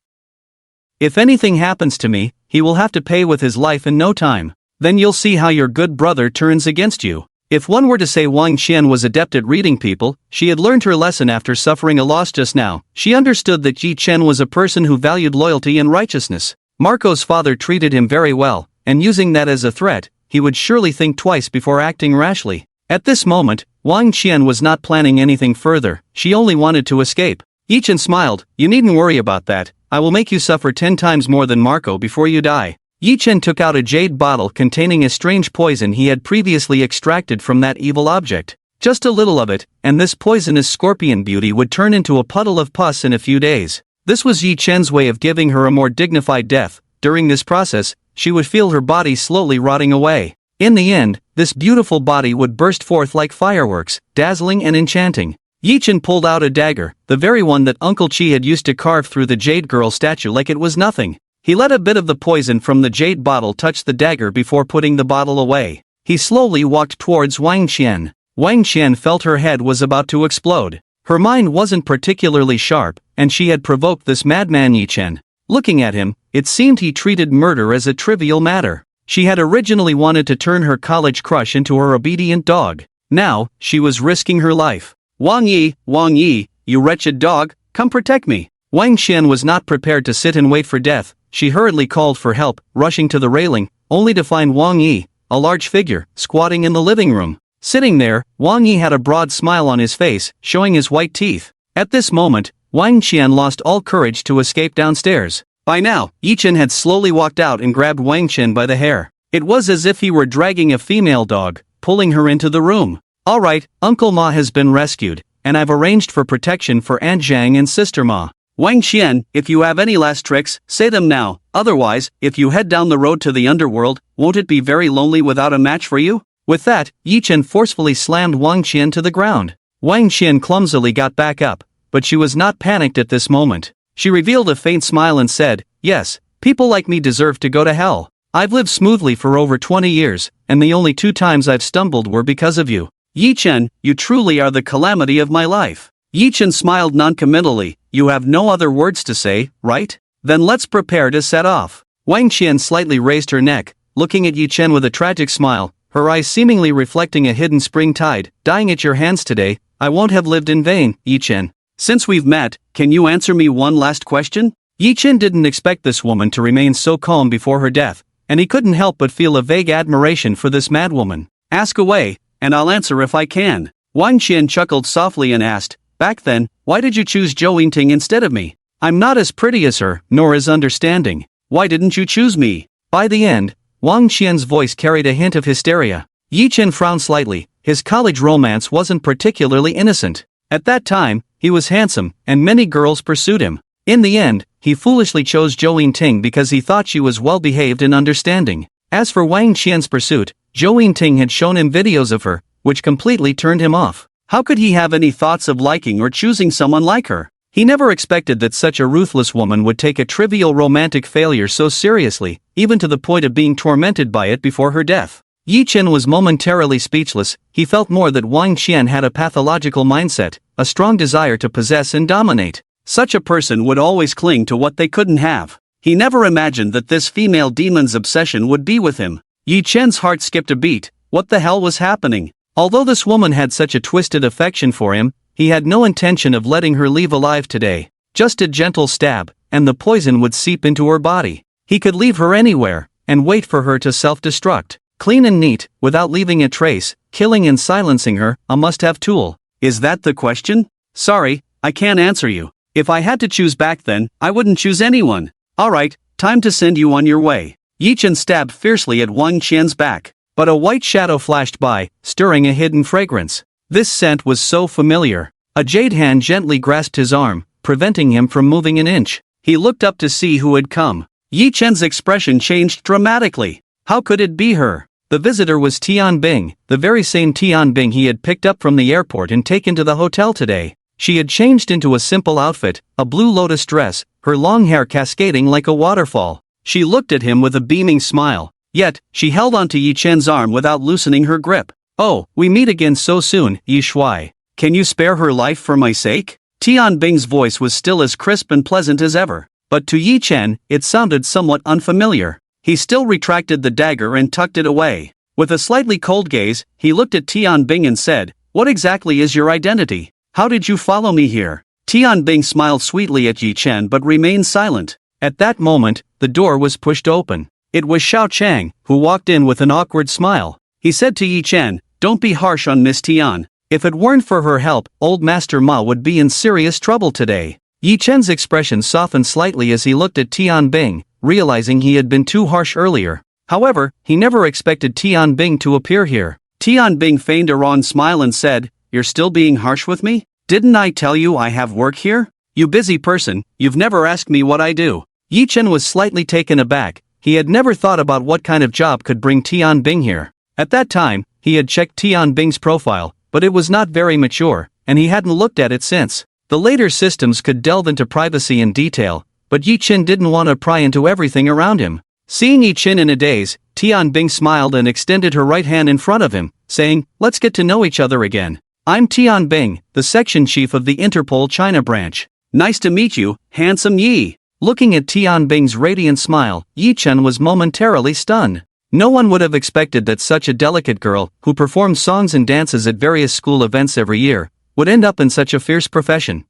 If anything happens to me, he will have to pay with his life in no time. Then you'll see how your good brother turns against you. If one were to say Wang Qian was adept at reading people, she had learned her lesson after suffering a loss just now. She understood that Yi Chen was a person who valued loyalty and righteousness. Marco's father treated him very well, and using that as a threat, he would surely think twice before acting rashly. At this moment, Wang Qian was not planning anything further, she only wanted to escape. Yi Chen smiled, "You needn't worry about that, I will make you suffer 10 times more than Marco before you die." Yi Chen took out a jade bottle containing a strange poison he had previously extracted from that evil object. Just a little of it, and this poisonous scorpion beauty would turn into a puddle of pus in a few days. This was Yi Chen's way of giving her a more dignified death. During this process, she would feel her body slowly rotting away. In the end, this beautiful body would burst forth like fireworks, dazzling and enchanting. Yi Chen pulled out a dagger, the very one that Uncle Chi had used to carve through the jade girl statue like it was nothing. He let a bit of the poison from the jade bottle touch the dagger before putting the bottle away. He slowly walked towards Wang Qian. Wang Qian felt her head was about to explode. Her mind wasn't particularly sharp, and she had provoked this madman Yi Chen. Looking at him, it seemed he treated murder as a trivial matter. She had originally wanted to turn her college crush into her obedient dog. Now, she was risking her life. Wang Yi, you wretched dog, come protect me." Wang Qian was not prepared to sit and wait for death. She hurriedly called for help, rushing to the railing, only to find Wang Yi, a large figure, squatting in the living room. Sitting there, Wang Yi had a broad smile on his face, showing his white teeth. At this moment, Wang Qian lost all courage to escape downstairs. By now, Yi Chen had slowly walked out and grabbed Wang Qian by the hair. It was as if he were dragging a female dog, pulling her into the room. "Alright, Uncle Ma has been rescued, and I've arranged for protection for Aunt Zhang and Sister Ma. Wang Qian, if you have any last tricks, say them now, otherwise, if you head down the road to the underworld, won't it be very lonely without a match for you?" With that, Yi Chen forcefully slammed Wang Qian to the ground. Wang Qian clumsily got back up, but she was not panicked at this moment. She revealed a faint smile and said, "Yes, people like me deserve to go to hell. I've lived smoothly for over 20 years, and the only 2 times I've stumbled were because of you. Yi Chen, you truly are the calamity of my life." Yi Chen smiled noncommittally. "You have no other words to say, right? Then let's prepare to set off." Wang Qian slightly raised her neck, looking at Yi Chen with a tragic smile, her eyes seemingly reflecting a hidden spring tide. "Dying at your hands today, I won't have lived in vain, Yi Chen. Since we've met, can you answer me one last question?" Yi Chen didn't expect this woman to remain so calm before her death, and he couldn't help but feel a vague admiration for this madwoman. "Ask away, and I'll answer if I can." Wang Qian chuckled softly and asked, "Back then, why did you choose Zhou Yingting instead of me? I'm not as pretty as her, nor as understanding. Why didn't you choose me?" By the end, Wang Qian's voice carried a hint of hysteria. Yi Chen frowned slightly. His college romance wasn't particularly innocent. At that time, he was handsome, and many girls pursued him. In the end, he foolishly chose Zhou Yingting because he thought she was well-behaved and understanding. As for Wang Qian's pursuit, Zhou Yingting had shown him videos of her, which completely turned him off. How could he have any thoughts of liking or choosing someone like her? He never expected that such a ruthless woman would take a trivial romantic failure so seriously, even to the point of being tormented by it before her death. Yi Chen was momentarily speechless. He felt more that Wang Qian had a pathological mindset, a strong desire to possess and dominate. Such a person would always cling to what they couldn't have. He never imagined that this female demon's obsession would be with him. Yi Chen's heart skipped a beat. What the hell was happening? Although this woman had such a twisted affection for him, he had no intention of letting her leave alive today. Just a gentle stab, and the poison would seep into her body. He could leave her anywhere, and wait for her to self-destruct. Clean and neat, without leaving a trace, killing and silencing her, a must-have tool. Is that the question? Sorry, I can't answer you. If I had to choose back then, I wouldn't choose anyone. Alright, time to send you on your way. Yi Chen stabbed fiercely at Wang Qian's back. But a white shadow flashed by, stirring a hidden fragrance. This scent was so familiar. A jade hand gently grasped his arm, preventing him from moving an inch. He looked up to see who had come. Yi Chen's expression changed dramatically. How could it be her? The visitor was Tian Bing, the very same Tian Bing he had picked up from the airport and taken to the hotel today. She had changed into a simple outfit, a blue lotus dress, her long hair cascading like a waterfall. She looked at him with a beaming smile. Yet, she held onto Yi Chen's arm without loosening her grip. "Oh, we meet again so soon, Yi Shuai. Can you spare her life for my sake?" Tian Bing's voice was still as crisp and pleasant as ever, but to Yi Chen, it sounded somewhat unfamiliar. He still retracted the dagger and tucked it away. With a slightly cold gaze, he looked at Tianbing and said, "What exactly is your identity? How did you follow me here?" Tianbing smiled sweetly at Yi Chen but remained silent. At that moment, the door was pushed open. It was Xiao Chang, who walked in with an awkward smile. He said to Yi Chen, "Don't be harsh on Miss Tian. If it weren't for her help, old Master Ma would be in serious trouble today." Yi Chen's expression softened slightly as he looked at Tianbing, realizing he had been too harsh earlier. However, he never expected Tianbing to appear here. Tianbing feigned a wry smile and said, "You're still being harsh with me? Didn't I tell you I have work here? You busy person, you've never asked me what I do." Yi Chen was slightly taken aback. He had never thought about what kind of job could bring Tianbing here. At that time, he had checked Tianbing's profile, but it was not very mature, and he hadn't looked at it since. The later systems could delve into privacy in detail, but Yi Chen didn't want to pry into everything around him. Seeing Yi Chen in a daze, Tianbing smiled and extended her right hand in front of him, saying, "Let's get to know each other again. I'm Tianbing, the section chief of the Interpol China branch. Nice to meet you, handsome Yi." Looking at Tianbing's radiant smile, Yi Chen was momentarily stunned. No one would have expected that such a delicate girl, who performed songs and dances at various school events every year, would end up in such a fierce profession.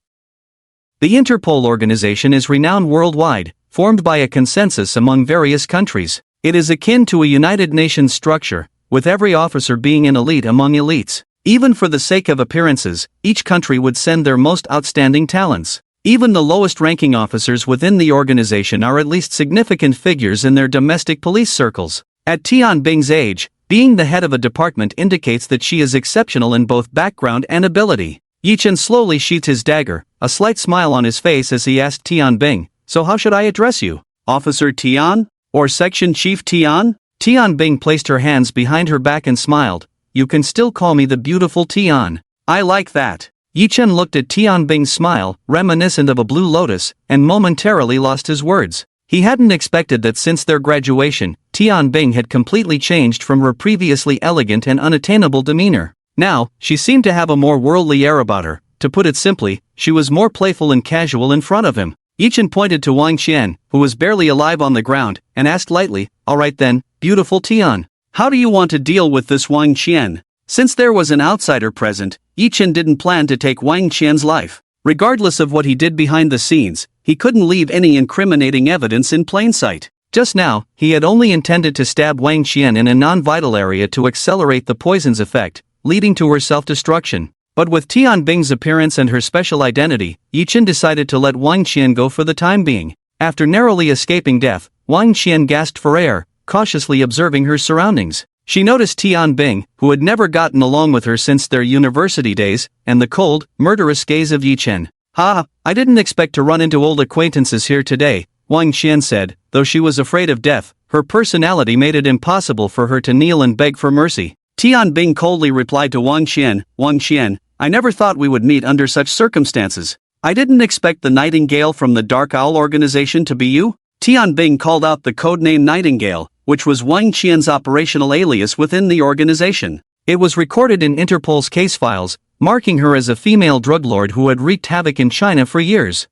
The Interpol organization is renowned worldwide, formed by a consensus among various countries. It is akin to a United Nations structure, with every officer being an elite among elites. Even for the sake of appearances, each country would send their most outstanding talents. Even the lowest-ranking officers within the organization are at least significant figures in their domestic police circles. At Tianbing's age, being the head of a department indicates that she is exceptional in both background and ability. Yi Chen slowly sheathed his dagger, a slight smile on his face as he asked Tianbing, "So how should I address you? Officer Tian? Or Section Chief Tian?" Tianbing placed her hands behind her back and smiled. "You can still call me the beautiful Tian. I like that." Yi Chen looked at Tianbing's smile, reminiscent of a blue lotus, and momentarily lost his words. He hadn't expected that since their graduation, Tianbing had completely changed from her previously elegant and unattainable demeanor. Now, she seemed to have a more worldly air about her. To put it simply, she was more playful and casual in front of him. Yi Chen pointed to Wang Qian, who was barely alive on the ground, and asked lightly, "All right then, beautiful Tian. How do you want to deal with this Wang Qian?" Since there was an outsider present, Yi Chen didn't plan to take Wang Qian's life. Regardless of what he did behind the scenes, he couldn't leave any incriminating evidence in plain sight. Just now, he had only intended to stab Wang Qian in a non-vital area to accelerate the poison's effect, leading to her self-destruction. But with Tianbing's appearance and her special identity, Yi Chen decided to let Wang Qian go for the time being. After narrowly escaping death, Wang Qian gasped for air, cautiously observing her surroundings. She noticed Tianbing, who had never gotten along with her since their university days, and the cold, murderous gaze of Yi Chen. "Ha, I didn't expect to run into old acquaintances here today," Wang Qian said. Though she was afraid of death, her personality made it impossible for her to kneel and beg for mercy. Tianbing coldly replied to Wang Qian, "Wang Qian, I never thought we would meet under such circumstances. I didn't expect the Nightingale from the Dark Owl organization to be you." Tianbing called out the codename Nightingale, which was Wang Qian's operational alias within the organization. It was recorded in Interpol's case files, marking her as a female drug lord who had wreaked havoc in China for years.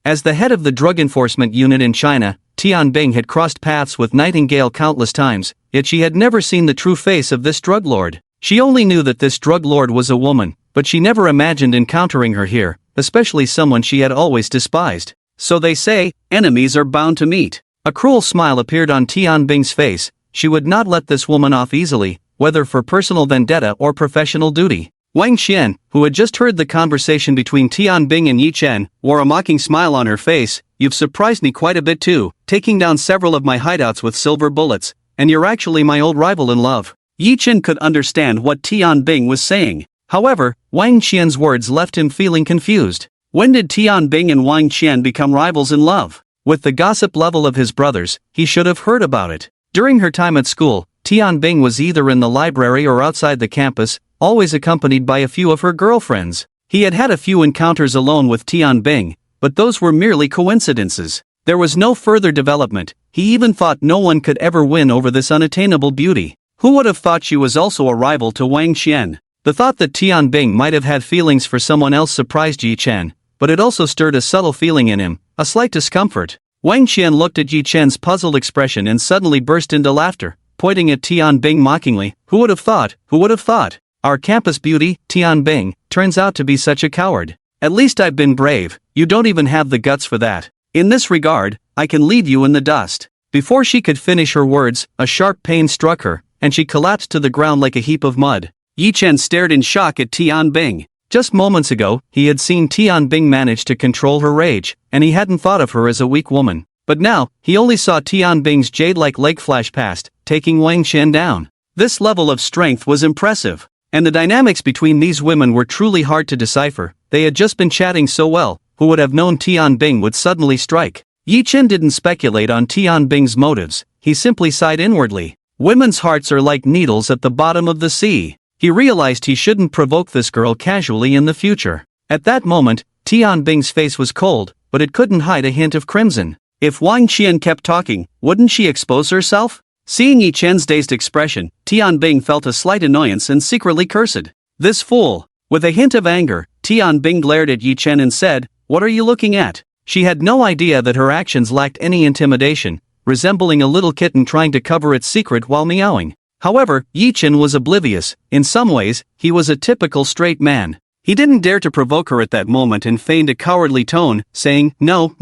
As the head of the drug enforcement unit in China, Tianbing had crossed paths with Nightingale countless times, yet she had never seen the true face of this drug lord. She only knew that this drug lord was a woman, but she never imagined encountering her here, especially someone she had always despised. So they say, enemies are bound to meet. A cruel smile appeared on Tianbing's face. She would not let this woman off easily, whether for personal vendetta or professional duty. Wang Qian, who had just heard the conversation between Tianbing and Yi Chen, wore a mocking smile on her face. "You've surprised me quite a bit too, taking down several of my hideouts with silver bullets, and you're actually my old rival in love." Yi Chen could understand what Tianbing was saying. However, Wang Qian's words left him feeling confused. When did Tianbing and Wang Qian become rivals in love? With the gossip level of his brothers, he should have heard about it. During her time at school, Tianbing was either in the library or outside the campus, always accompanied by a few of her girlfriends. He had had a few encounters alone with Tianbing, but those were merely coincidences. There was no further development. He even thought no one could ever win over this unattainable beauty. Who would have thought she was also a rival to Wang Qian? The thought that Tianbing might have had feelings for someone else surprised Yi Chen, but it also stirred a subtle feeling in him, a slight discomfort. Wang Qian looked at Yi Chen's puzzled expression and suddenly burst into laughter. pointing at Tian Bing mockingly. Who would have thought? Who would have thought? Our campus beauty, Tian Bing, turns out to be such a coward. At least I've been brave, you don't even have the guts for that. In this regard, I can leave you in the dust. Before she could finish her words, a sharp pain struck her, and she collapsed to the ground like a heap of mud. Yi Chen stared in shock at Tian Bing. Just moments ago, he had seen Tian Bing manage to control her rage, and he hadn't thought of her as a weak woman. But now, he only saw Tian Bing's jade-like leg flash past, taking Wang Qian down. This level of strength was impressive, and the dynamics between these women were truly hard to decipher. They had just been chatting so well, who would have known Tian Bing would suddenly strike? Yi Chen didn't speculate on Tian Bing's motives, he simply sighed inwardly. Women's hearts are like needles at the bottom of the sea. He realized he shouldn't provoke this girl casually in the future. At that moment, Tian Bing's face was cold, but it couldn't hide a hint of crimson. If Wang Qian kept talking, wouldn't she expose herself? Seeing Yi Chen's dazed expression, Tian Bing felt a slight annoyance and secretly cursed. This fool! With a hint of anger, Tian Bing glared at Yi Chen and said, "What are you looking at?" She had no idea that her actions lacked any intimidation, resembling a little kitten trying to cover its secret while meowing. However, Yi Chen was oblivious. In some ways, he was a typical straight man. He didn't dare to provoke her at that moment and feigned a cowardly tone, saying, No,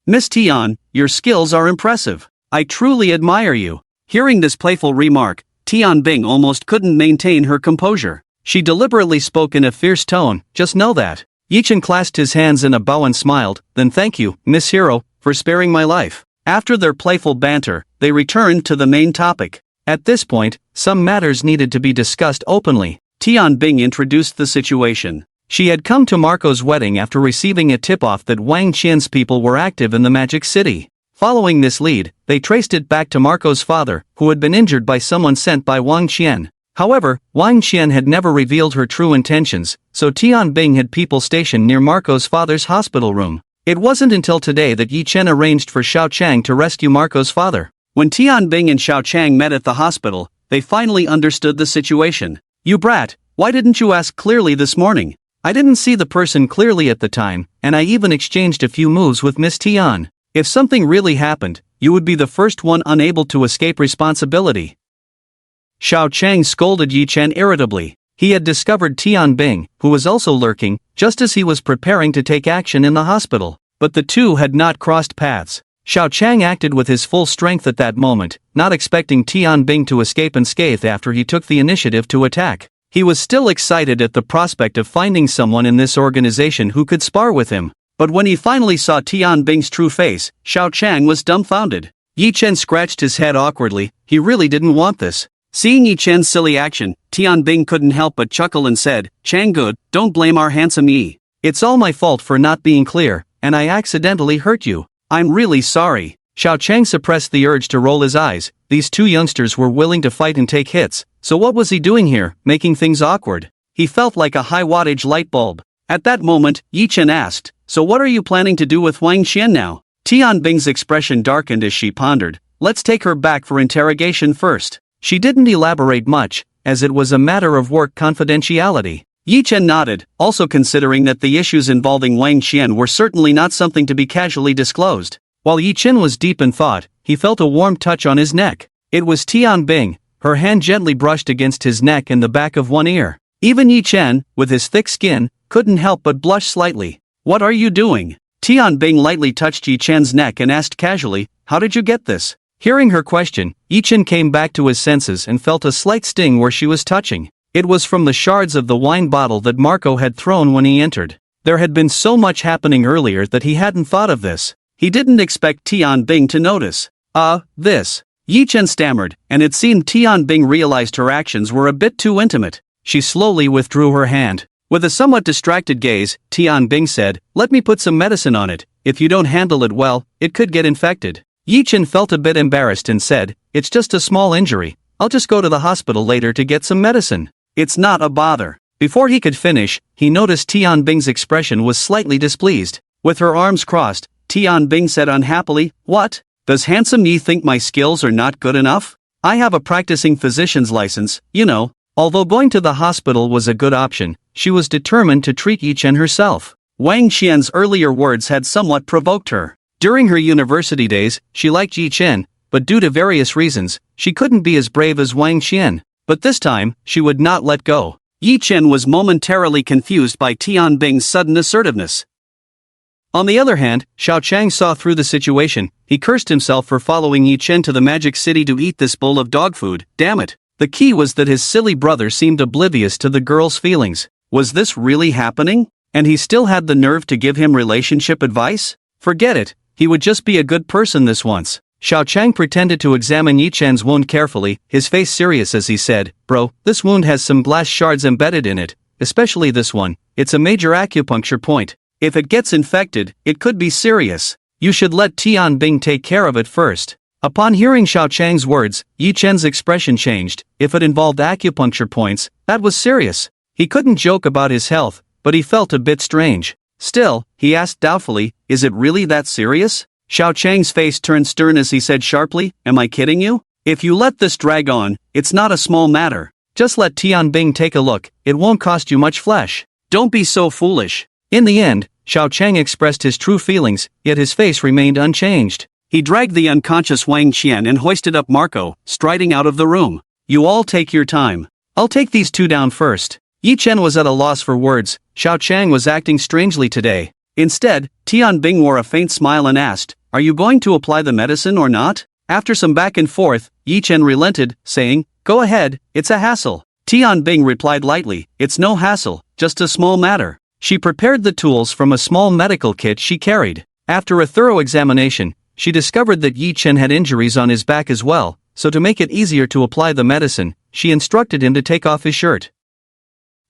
Miss Tian, your skills are impressive. I truly admire you." Hearing this playful remark, Tian Bing almost couldn't maintain her composure. She deliberately spoke in a fierce tone, "Just know that." Yi Chen clasped his hands in a bow and smiled, "Then thank you, Miss Hero, for sparing my life." After their playful banter, they returned to the main topic. At this point, some matters needed to be discussed openly. Tian Bing introduced the situation. She had come to Marco's wedding after receiving a tip-off that Wang Qian's people were active in the Magic City. Following this lead, they traced it back to Marco's father, who had been injured by someone sent by Wang Qian. However, Wang Qian had never revealed her true intentions, so Tian Bing had people stationed near Marco's father's hospital room. It wasn't until today that Yi Chen arranged for Xiao Chang to rescue Marco's father. When Tian Bing and Xiao Chang met at the hospital, they finally understood the situation. "You brat, why didn't you ask clearly this morning? I didn't see the person clearly at the time, and I even exchanged a few moves with Miss Tian. If something really happened, you would be the first one unable to escape responsibility." Xiao Chang scolded Yi Chen irritably. He had discovered Tian Bing, who was also lurking, just as he was preparing to take action in the hospital. But the two had not crossed paths. Xiao Chang acted with his full strength at that moment, not expecting Tian Bing to escape unscathed after he took the initiative to attack. He was still excited at the prospect of finding someone in this organization who could spar with him. But when he finally saw Tian Bing's true face, Xiao Chang was dumbfounded. Yi Chen scratched his head awkwardly. He really didn't want this. Seeing Yi Chen's silly action, Tian Bing couldn't help but chuckle and said, "Chang good, don't blame our handsome Yi. It's all my fault for not being clear, and I accidentally hurt you. I'm really sorry." Xiao Chang suppressed the urge to roll his eyes. These two youngsters were willing to fight and take hits, so what was he doing here, making things awkward? He felt like a high-wattage light bulb. At that moment, Yi Chen asked, "So what are you planning to do with Wang Qian now?" Tian Bing's expression darkened as she pondered. "Let's take her back for interrogation first." She didn't elaborate much, as it was a matter of work confidentiality. Yi Chen nodded, also considering that the issues involving Wang Qian were certainly not something to be casually disclosed. While Yi Chen was deep in thought, he felt a warm touch on his neck. It was Tian Bing. Her hand gently brushed against his neck and the back of one ear. Even Yi Chen, with his thick skin, couldn't help but blush slightly. "What are you doing?" Tian Bing lightly touched Yi Chen's neck and asked casually, "How did you get this?" Hearing her question, Yi Chen came back to his senses and felt a slight sting where she was touching. It was from the shards of the wine bottle that Marco had thrown when he entered. There had been so much happening earlier that he hadn't thought of this. He didn't expect Tian Bing to notice. This. Yi Chen stammered, and it seemed Tian Bing realized her actions were a bit too intimate. She slowly withdrew her hand. With a somewhat distracted gaze, Tian Bing said, "Let me put some medicine on it. If you don't handle it well, it could get infected." Yi Chen felt a bit embarrassed and said, "It's just a small injury. I'll just go to the hospital later to get some medicine. It's not a bother." Before he could finish, he noticed Tian Bing's expression was slightly displeased. With her arms crossed, Tian Bing said unhappily, "What? Does handsome Yi think my skills are not good enough? I have a practicing physician's license, you know." Although going to the hospital was a good option, she was determined to treat Yi Chen herself. Wang Qian's earlier words had somewhat provoked her. During her university days, she liked Yi Chen, but due to various reasons, she couldn't be as brave as Wang Qian. But this time, she would not let go. Yi Chen was momentarily confused by Tian Bing's sudden assertiveness. On the other hand, Xiao Chang saw through the situation. He cursed himself for following Yi Chen to the magic city to eat this bowl of dog food. Damn it. The key was that his silly brother seemed oblivious to the girl's feelings. Was this really happening? And he still had the nerve to give him relationship advice? Forget it, he would just be a good person this once. Xiao Chang pretended to examine Yi Chen's wound carefully, his face serious as he said, "Bro, this wound has some glass shards embedded in it, especially this one. It's a major acupuncture point. If it gets infected, it could be serious. You should let Tian Bing take care of it first." Upon hearing Xiao Chang's words, Yi Chen's expression changed. If it involved acupuncture points, that was serious. He couldn't joke about his health, but he felt a bit strange. Still, he asked doubtfully, "Is it really that serious?" Xiao Chang's face turned stern as he said sharply, "Am I kidding you? If you let this drag on, it's not a small matter. Just let Tian Bing take a look, it won't cost you much flesh. Don't be so foolish." In the end, Xiao Chang expressed his true feelings, yet his face remained unchanged. He dragged the unconscious Wang Qian and hoisted up Marco, striding out of the room. "You all take your time. I'll take these two down first." Yi Chen was at a loss for words. Xiao Chang was acting strangely today. Instead, Tian Bing wore a faint smile and asked, "Are you going to apply the medicine or not?" After some back and forth, Yi Chen relented, saying, "Go ahead, it's a hassle." Tian Bing replied lightly, "It's no hassle, just a small matter." She prepared the tools from a small medical kit she carried. After a thorough examination, she discovered that Yi Chen had injuries on his back as well, so to make it easier to apply the medicine, she instructed him to take off his shirt.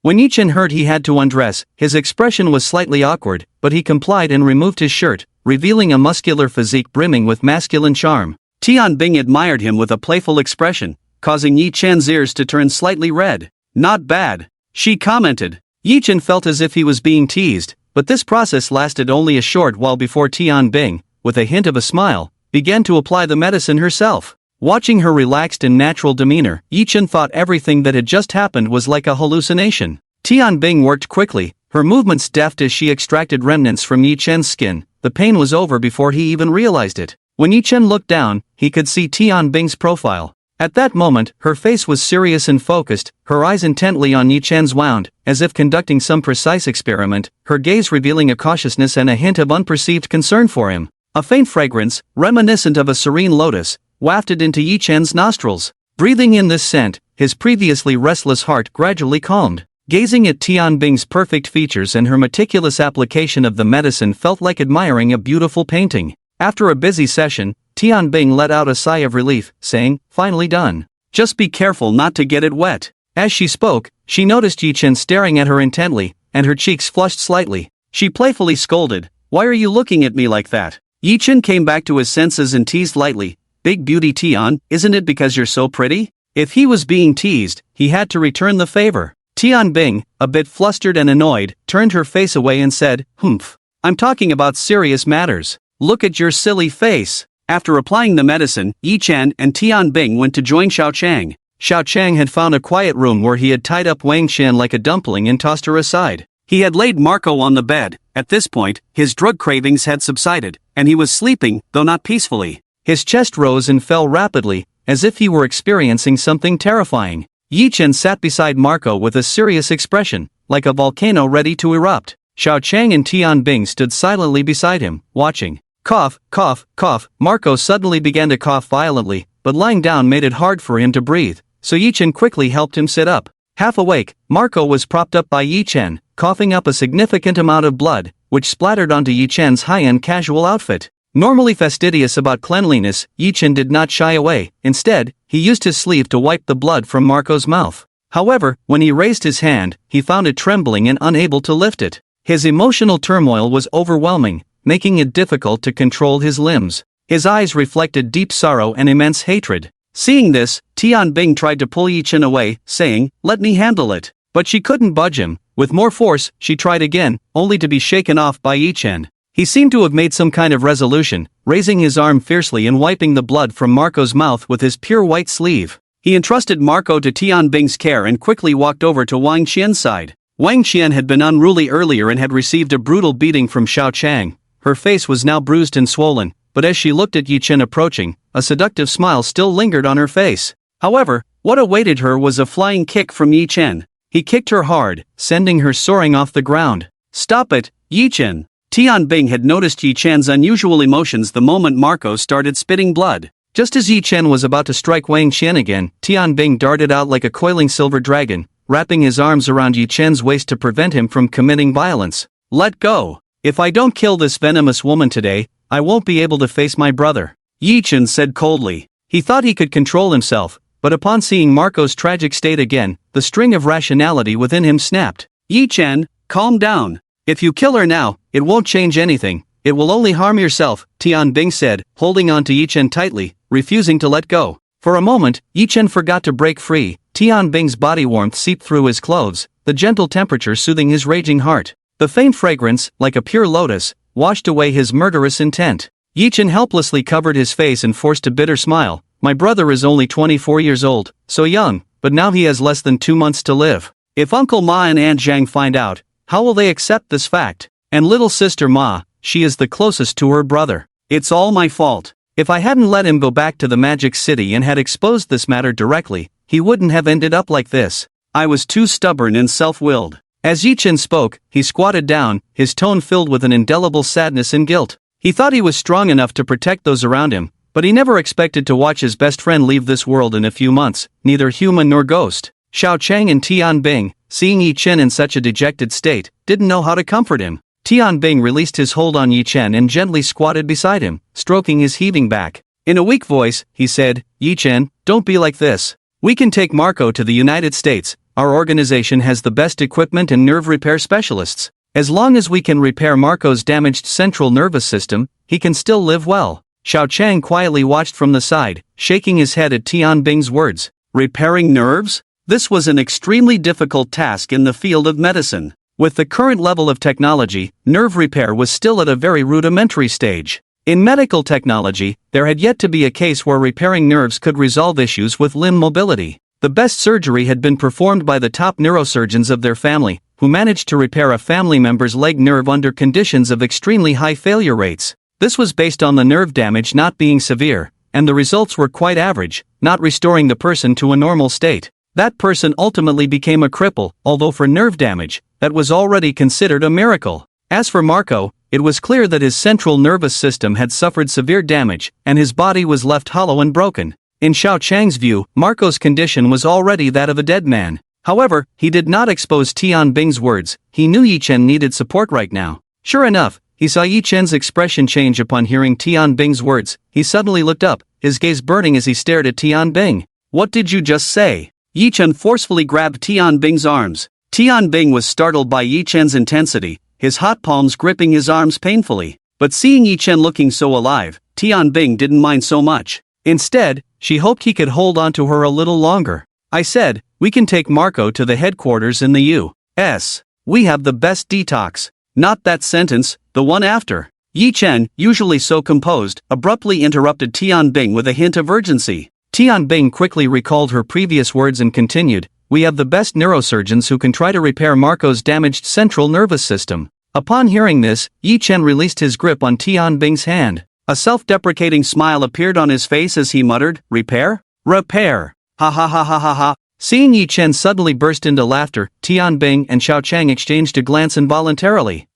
When Yi Chen heard he had to undress, his expression was slightly awkward, but he complied and removed his shirt, revealing a muscular physique brimming with masculine charm. Tian Bing admired him with a playful expression, causing Yi Chen's ears to turn slightly red. "Not bad," she commented. Yi Chen felt as if he was being teased, but this process lasted only a short while before Tian Bing, with a hint of a smile, began to apply the medicine herself. Watching her relaxed and natural demeanor, Yi Chen thought everything that had just happened was like a hallucination. Tian Bing worked quickly, her movements deft as she extracted remnants from Yi Chen's skin. The pain was over before he even realized it. When Yi Chen looked down, he could see Tian Bing's profile. At that moment, her face was serious and focused, her eyes intently on Yi Chen's wound, as if conducting some precise experiment, her gaze revealing a cautiousness and a hint of unperceived concern for him. A faint fragrance, reminiscent of a serene lotus, wafted into Yi Chen's nostrils. Breathing in this scent, his previously restless heart gradually calmed. Gazing at Tian Bing's perfect features and her meticulous application of the medicine felt like admiring a beautiful painting. After a busy session, Tian Bing let out a sigh of relief, saying, "Finally done. Just be careful not to get it wet." As she spoke, she noticed Yi Chen staring at her intently, and her cheeks flushed slightly. She playfully scolded, "Why are you looking at me like that?" Yi Chen came back to his senses and teased lightly, "Big beauty Tian, isn't it because you're so pretty?" If he was being teased, he had to return the favor. Tian Bing, a bit flustered and annoyed, turned her face away and said, "Humph. I'm talking about serious matters. Look at your silly face." After applying the medicine, Yi Chen and Tian Bing went to join Xiao Chang. Xiao Chang had found a quiet room where he had tied up Wang Qian like a dumpling and tossed her aside. He had laid Marco on the bed. At this point, his drug cravings had subsided, and he was sleeping, though not peacefully. His chest rose and fell rapidly, as if he were experiencing something terrifying. Yi Chen sat beside Marco with a serious expression, like a volcano ready to erupt. Xiao Chang and Tian Bing stood silently beside him, watching. Cough, cough, cough. Marco suddenly began to cough violently, but lying down made it hard for him to breathe, so Yi Chen quickly helped him sit up. Half awake, Marco was propped up by Yi Chen, coughing up a significant amount of blood, which splattered onto Yi Chen's high-end casual outfit. Normally fastidious about cleanliness, Yi Chen did not shy away. Instead, he used his sleeve to wipe the blood from Marco's mouth. However, when he raised his hand, he found it trembling and unable to lift it. His emotional turmoil was overwhelming, making it difficult to control his limbs. His eyes reflected deep sorrow and immense hatred. Seeing this, Tian Bing tried to pull Yi Chen away, saying, "Let me handle it." But she couldn't budge him. With more force, she tried again, only to be shaken off by Yi Chen. He seemed to have made some kind of resolution, raising his arm fiercely and wiping the blood from Marco's mouth with his pure white sleeve. He entrusted Marco to Tian Bing's care and quickly walked over to Wang Qian's side. Wang Qian had been unruly earlier and had received a brutal beating from Xiao Chang. Her face was now bruised and swollen, but as she looked at Yi Chen approaching, a seductive smile still lingered on her face. However, what awaited her was a flying kick from Yi Chen. He kicked her hard, sending her soaring off the ground. "Stop it, Yi Chen!" Tianbing had noticed Yi Chen's unusual emotions the moment Marco started spitting blood. Just as Yi Chen was about to strike Wang Qian again, Tianbing darted out like a coiling silver dragon, wrapping his arms around Yi Chen's waist to prevent him from committing violence. "Let go! If I don't kill this venomous woman today, I won't be able to face my brother," Yi Chen said coldly. He thought he could control himself, but upon seeing Marco's tragic state again, the string of rationality within him snapped. "Yi Chen, calm down. If you kill her now, it won't change anything. It will only harm yourself," Tianbing said, holding on to Yi Chen tightly, refusing to let go. For a moment, Yi Chen forgot to break free. Tianbing's body warmth seeped through his clothes, the gentle temperature soothing his raging heart. The faint fragrance, like a pure lotus, washed away his murderous intent. Yi Chen helplessly covered his face and forced a bitter smile. "My brother is only 24 years old, so young, but now he has less than 2 months to live. If Uncle Ma and Aunt Zhang find out, how will they accept this fact? And little sister Ma, she is the closest to her brother. It's all my fault. If I hadn't let him go back to the Magic City and had exposed this matter directly, he wouldn't have ended up like this. I was too stubborn and self-willed." As Yi Chen spoke, he squatted down, his tone filled with an indelible sadness and guilt. He thought he was strong enough to protect those around him, but he never expected to watch his best friend leave this world in a few months, neither human nor ghost. Xiao Chang and Tianbing, seeing Yi Chen in such a dejected state, didn't know how to comfort him. Tianbing released his hold on Yi Chen and gently squatted beside him, stroking his heaving back. In a weak voice, he said, "Yi Chen, don't be like this. We can take Marco to the United States. Our organization has the best equipment and nerve repair specialists. As long as we can repair Marco's damaged central nervous system, he can still live well." Xiao Chang quietly watched from the side, shaking his head at Tianbing's words. Repairing nerves? This was an extremely difficult task in the field of medicine. With the current level of technology, nerve repair was still at a very rudimentary stage. In medical technology, there had yet to be a case where repairing nerves could resolve issues with limb mobility. The best surgery had been performed by the top neurosurgeons of their family, who managed to repair a family member's leg nerve under conditions of extremely high failure rates. This was based on the nerve damage not being severe, and the results were quite average, not restoring the person to a normal state. That person ultimately became a cripple, although for nerve damage, that was already considered a miracle. As for Marco, it was clear that his central nervous system had suffered severe damage, and his body was left hollow and broken. In Xiao Chang's view, Marco's condition was already that of a dead man. However, he did not expose Tianbing's words. He knew Yi Chen needed support right now. Sure enough, he saw Yi Chen's expression change upon hearing Tianbing's words. He suddenly looked up, his gaze burning as he stared at Tianbing. "What did you just say?" Yi Chen forcefully grabbed Tianbing's arms. Tianbing was startled by Yi Chen's intensity, his hot palms gripping his arms painfully. But seeing Yi Chen looking so alive, Tianbing didn't mind so much. Instead, she hoped he could hold on to her a little longer. "I said, we can take Marco to the headquarters in the U.S. We have the best detox." "Not that sentence, the one after." Yi Chen, usually so composed, abruptly interrupted Tianbing with a hint of urgency. Tianbing quickly recalled her previous words and continued, "We have the best neurosurgeons who can try to repair Marco's damaged central nervous system." Upon hearing this, Yi Chen released his grip on Tianbing's hand. A self-deprecating smile appeared on his face as he muttered, "Repair? Repair! Ha ha ha ha ha ha." Seeing Yi Chen suddenly burst into laughter, Tianbing and Xiao Chang exchanged a glance involuntarily.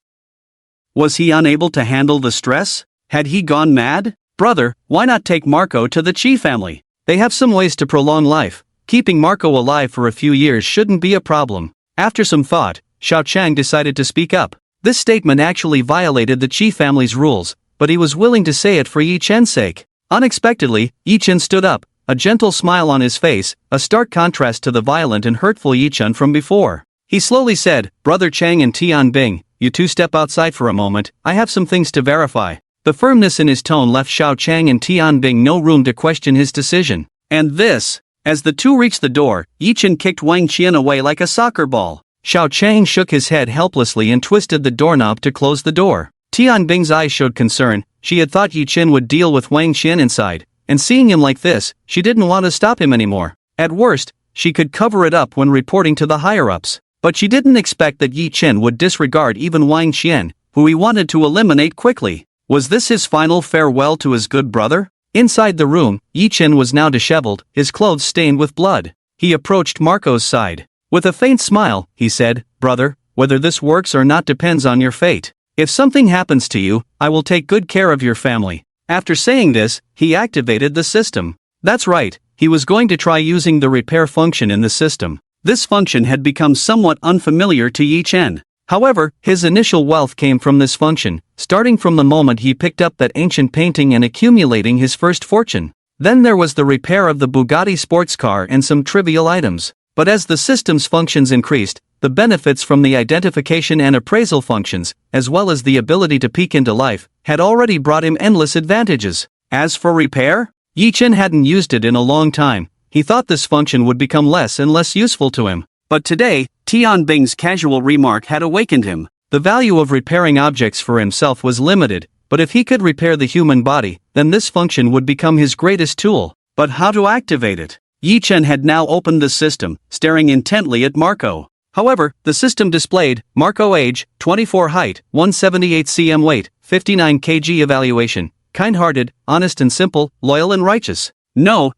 Was he unable to handle the stress? Had he gone mad? "Brother, why not take Marco to the Qi family? They have some ways to prolong life. Keeping Marco alive for a few years shouldn't be a problem." After some thought, Xiao Chang decided to speak up. This statement actually violated the Qi family's rules, but he was willing to say it for Yi Chen's sake. Unexpectedly, Yi Chen stood up, a gentle smile on his face, a stark contrast to the violent and hurtful Yi Chen from before. He slowly said, "Brother Chang and Tianbing, you two step outside for a moment, I have some things to verify." The firmness in his tone left Xiao Chang and Tianbing no room to question his decision. And this. As the two reached the door, Yi Chen kicked Wang Qian away like a soccer ball. Xiao Chang shook his head helplessly and twisted the doorknob to close the door. Tianbing's eyes showed concern. She had thought Yi Chen would deal with Wang Qian inside, and seeing him like this, she didn't want to stop him anymore. At worst, she could cover it up when reporting to the higher-ups. But she didn't expect that Yi Chen would disregard even Wang Qian, who he wanted to eliminate quickly. Was this his final farewell to his good brother? Inside the room, Yi Chen was now disheveled, his clothes stained with blood. He approached Marco's side. With a faint smile, he said, "Brother, whether this works or not depends on your fate. If something happens to you, I will take good care of your family." After saying this, he activated the system. That's right, he was going to try using the repair function in the system. This function had become somewhat unfamiliar to Yi Chen. However, his initial wealth came from this function, starting from the moment he picked up that ancient painting and accumulating his first fortune. Then there was the repair of the Bugatti sports car and some trivial items. But as the system's functions increased, the benefits from the identification and appraisal functions, as well as the ability to peek into life, had already brought him endless advantages. As for repair, Yi Chen hadn't used it in a long time. He thought this function would become less and less useful to him. But today, Tianbing's casual remark had awakened him. The value of repairing objects for himself was limited, but if he could repair the human body, then this function would become his greatest tool. But how to activate it? Yi Chen had now opened the system, staring intently at Marco. However, the system displayed, Marco age, 24 height, 178 cm weight, 59 kg evaluation, kind-hearted, honest and simple, loyal and righteous. No.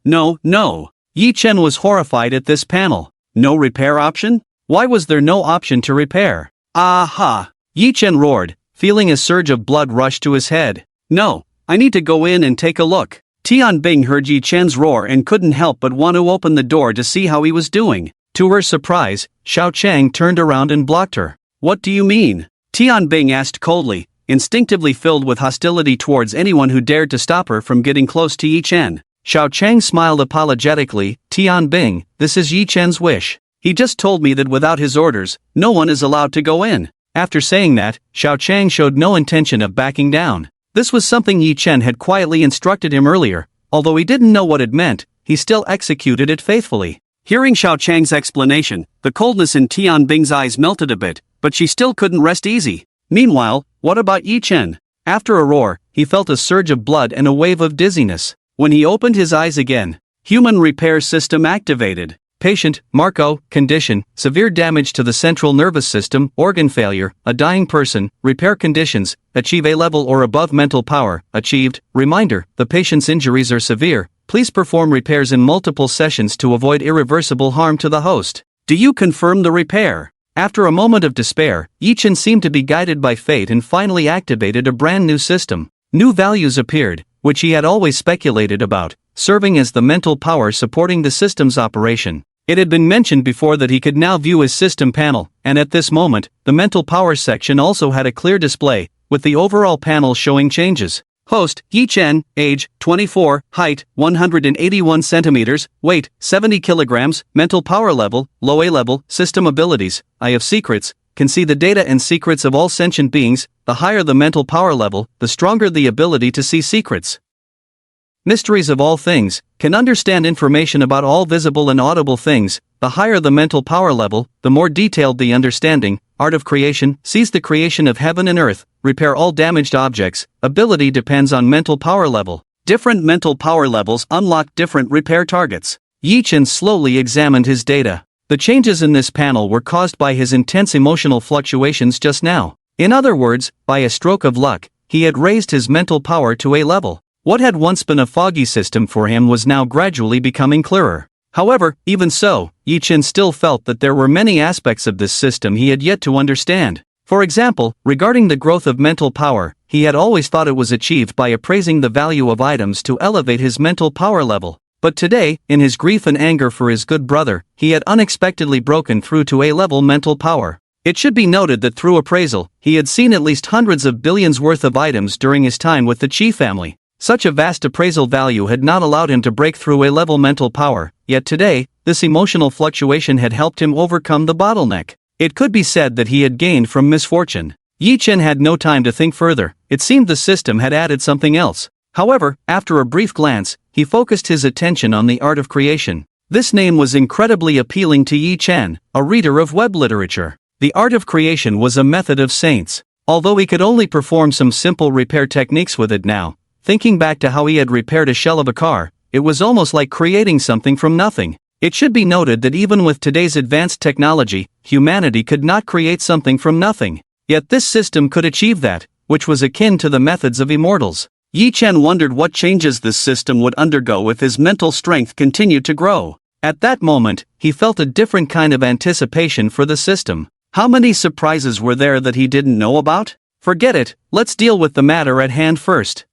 Yi Chen was horrified at this panel. No repair option? Why was there no option to repair? Aha! Yi Chen roared, feeling a surge of blood rush to his head. No, I need to go in and take a look. Tianbing heard Yi Chen's roar and couldn't help but want to open the door to see how he was doing. To her surprise, Xiao Chang turned around and blocked her. What do you mean? Tianbing asked coldly, instinctively filled with hostility towards anyone who dared to stop her from getting close to Yi Chen. Xiao Chang smiled apologetically. Tianbing, this is Yi Chen's wish. He just told me that without his orders, no one is allowed to go in. After saying that, Xiao Chang showed no intention of backing down. This was something Yi Chen had quietly instructed him earlier. Although he didn't know what it meant, he still executed it faithfully. Hearing Xiao Chang's explanation, the coldness in Tianbing's eyes melted a bit, but she still couldn't rest easy. Meanwhile, what about Yi Chen? After a roar, he felt a surge of blood and a wave of dizziness. When he opened his eyes again, human repair system activated. Patient, Marco, condition, severe damage to the central nervous system, organ failure, a dying person, repair conditions, achieve A level or above mental power, achieved. Reminder, the patient's injuries are severe, please perform repairs in multiple sessions to avoid irreversible harm to the host. Do you confirm the repair? After a moment of despair, Yi Chen seemed to be guided by fate and finally activated a brand new system. New values appeared, which he had always speculated about, serving as the mental power supporting the system's operation. It had been mentioned before that he could now view his system panel, and at this moment, the mental power section also had a clear display, with the overall panel showing changes. Host, Yi Chen, age, 24, height, 181 centimeters, weight, 70 kilograms, mental power level, low A level, system abilities, Eye of Secrets, can see the data and secrets of all sentient beings. The higher the mental power level, the stronger the ability to see secrets. Mysteries of all things, can understand information about all visible and audible things. The higher the mental power level, the more detailed the understanding. Art of creation, sees the creation of heaven and earth, repair all damaged objects. Ability depends on mental power level. Different mental power levels unlock different repair targets. Yi Chen slowly examined his data. The changes in this panel were caused by his intense emotional fluctuations just now. In other words, by a stroke of luck, he had raised his mental power to A level. What had once been a foggy system for him was now gradually becoming clearer. However, even so, Yi Chen still felt that there were many aspects of this system he had yet to understand. For example, regarding the growth of mental power, he had always thought it was achieved by appraising the value of items to elevate his mental power level. But today, in his grief and anger for his good brother, he had unexpectedly broken through to A-level mental power. It should be noted that through appraisal, he had seen at least hundreds of billions worth of items during his time with the Qi family. Such a vast appraisal value had not allowed him to break through A-level mental power, yet today, this emotional fluctuation had helped him overcome the bottleneck. It could be said that he had gained from misfortune. Yi Chen had no time to think further. It seemed the system had added something else. However, after a brief glance, he focused his attention on the art of creation. This name was incredibly appealing to Yi Chen, a reader of web literature. The art of creation was a method of saints. Although he could only perform some simple repair techniques with it now, thinking back to how he had repaired a shell of a car, it was almost like creating something from nothing. It should be noted that even with today's advanced technology, humanity could not create something from nothing. Yet this system could achieve that. which was akin to the methods of immortals. Yi Chen wondered what changes this system would undergo if his mental strength continued to grow. At that moment, he felt a different kind of anticipation for the system. How many surprises were there that he didn't know about? Forget it, let's deal with the matter at hand first.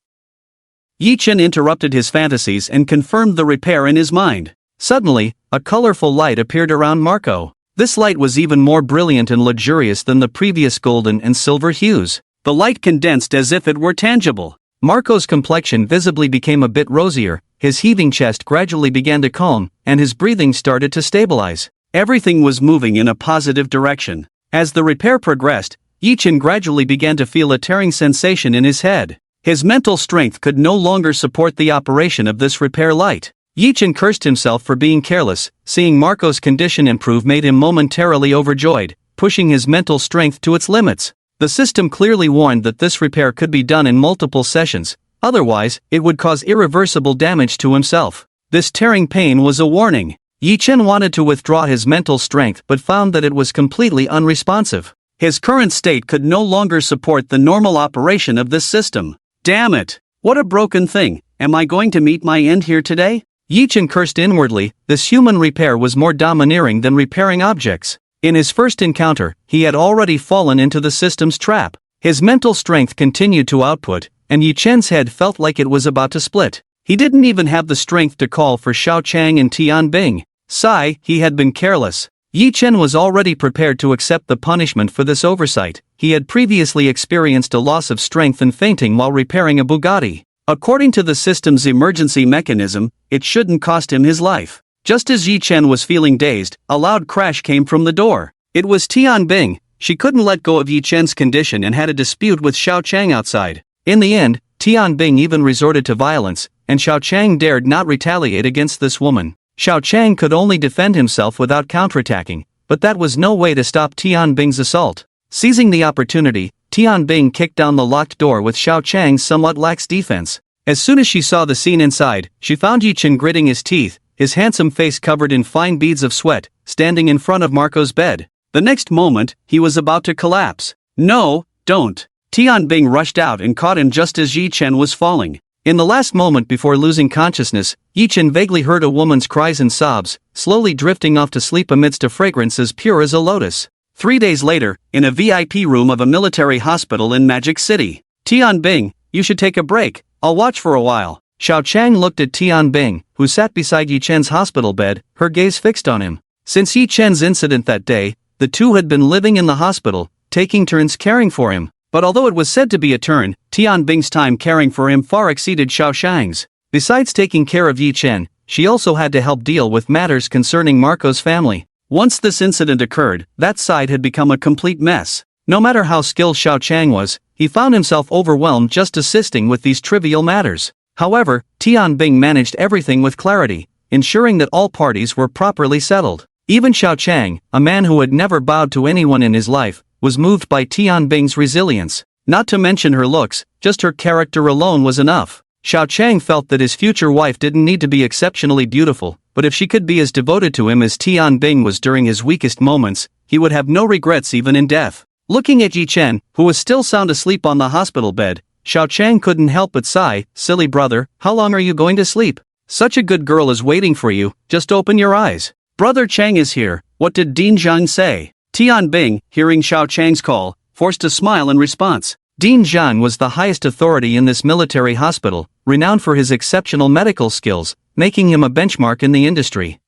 Yi Chen interrupted his fantasies and confirmed the repair in his mind. Suddenly, a colorful light appeared around Marco. This light was even more brilliant and luxurious than the previous golden and silver hues. The light condensed as if it were tangible. Marco's complexion visibly became a bit rosier, his heaving chest gradually began to calm, and his breathing started to stabilize. Everything was moving in a positive direction. As the repair progressed, Yi Chen gradually began to feel a tearing sensation in his head. His mental strength could no longer support the operation of this repair light. Yi Chen cursed himself for being careless. Seeing Marco's condition improve made him momentarily overjoyed, pushing his mental strength to its limits. The system clearly warned that this repair could be done in multiple sessions, otherwise, it would cause irreversible damage to himself. This tearing pain was a warning. Yi Chen wanted to withdraw his mental strength but found that it was completely unresponsive. His current state could no longer support the normal operation of this system. Damn it! What a broken thing! Am I going to meet my end here today? Yi Chen cursed inwardly. This human repair was more domineering than repairing objects. In his first encounter, he had already fallen into the system's trap. His mental strength continued to output, and Yi Chen's head felt like it was about to split. He didn't even have the strength to call for Xiao Chang and Tian Bing. Sigh, he had been careless. Yi Chen was already prepared to accept the punishment for this oversight. He had previously experienced a loss of strength and fainting while repairing a Bugatti. According to the system's emergency mechanism, it shouldn't cost him his life. Just as Yi Chen was feeling dazed, a loud crash came from the door. It was Tian Bing. She couldn't let go of Yi Chen's condition and had a dispute with Xiao Chang outside. In the end, Tian Bing even resorted to violence, and Xiao Chang dared not retaliate against this woman. Xiao Chang could only defend himself without counterattacking, but that was no way to stop Tian Bing's assault. Seizing the opportunity, Tian Bing kicked down the locked door with Xiao Chang's somewhat lax defense. As soon as she saw the scene inside, she found Yi Chen gritting his teeth, his handsome face covered in fine beads of sweat, standing in front of Marco's bed. The next moment, he was about to collapse. No, don't. Tian Bing rushed out and caught him just as Yi Chen was falling. In the last moment before losing consciousness, Yi Chen vaguely heard a woman's cries and sobs, slowly drifting off to sleep amidst a fragrance as pure as a lotus. 3 days later, in a VIP room of a military hospital in Magic City. Tian Bing, you should take a break, I'll watch for a while. Xiao Chang looked at Tian Bing, who sat beside Yi Chen's hospital bed, her gaze fixed on him. Since Yi Chen's incident that day, the two had been living in the hospital, taking turns caring for him. But although it was said to be a turn, Tian Bing's time caring for him far exceeded Xiao Chang's. Besides taking care of Yi Chen, she also had to help deal with matters concerning Marco's family. Once this incident occurred, that side had become a complete mess. No matter how skilled Xiao Chang was, he found himself overwhelmed just assisting with these trivial matters. However, Tian Bing managed everything with clarity, ensuring that all parties were properly settled. Even Xiao Chang, a man who had never bowed to anyone in his life, was moved by Tian Bing's resilience. Not to mention her looks, just her character alone was enough. Xiao Chang felt that his future wife didn't need to be exceptionally beautiful, but if she could be as devoted to him as Tian Bing was during his weakest moments, he would have no regrets even in death. Looking at Yi Chen, who was still sound asleep on the hospital bed, Xiao Chang couldn't help but sigh. Silly brother, how long are you going to sleep? Such a good girl is waiting for you, just open your eyes. Brother Chang is here, what did Dean Zhang say? Tian Bing, hearing Xiao Chang's call, forced a smile in response. Dean Zhang was the highest authority in this military hospital, renowned for his exceptional medical skills, making him a benchmark in the industry.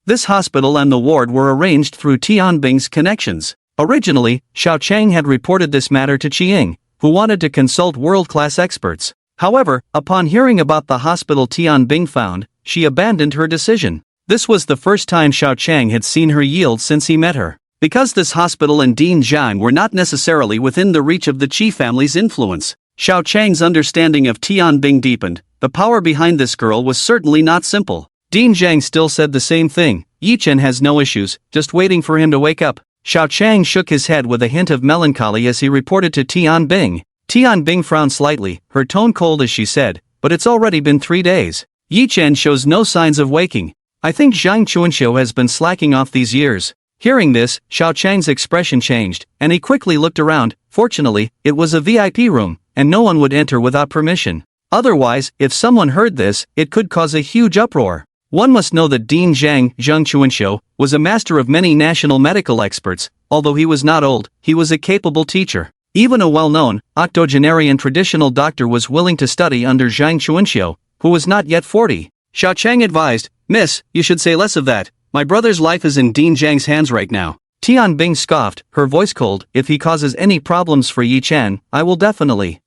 This hospital and the ward were arranged through Tian Bing's connections. Originally, Xiao Chang had reported this matter to Qiying, who wanted to consult world-class experts. However, upon hearing about the hospital Tian Bing found, she abandoned her decision. This was the first time Xiao Chang had seen her yield since he met her. Because this hospital and Dean Zhang were not necessarily within the reach of the Qi family's influence, Xiao Chang's understanding of Tian Bing deepened. The power behind this girl was certainly not simple. Dean Zhang still said the same thing. Yi Chen has no issues, just waiting for him to wake up. Xiao Chang shook his head with a hint of melancholy as he reported to Tian Bing. Tian Bing frowned slightly, her tone cold as she said, but it's already been 3 days. Yi Chen shows no signs of waking. I think Zhang Chuanxiu has been slacking off these years. Hearing this, Xiao Chang's expression changed, and he quickly looked around, Fortunately, it was a VIP room, and no one would enter without permission. Otherwise, if someone heard this, it could cause a huge uproar. One must know that Dean Zhang Chuanxiu was a master of many national medical experts. Although he was not old, he was a capable teacher. Even a well-known, octogenarian traditional doctor was willing to study under Zhang Chuanxiu, who was not yet 40. Xiao Chang advised, "Miss, you should say less of that. My brother's life is in Dean Zhang's hands right now." Tian Bing scoffed, her voice cold. "If he causes any problems for Yi Chen, I will definitely."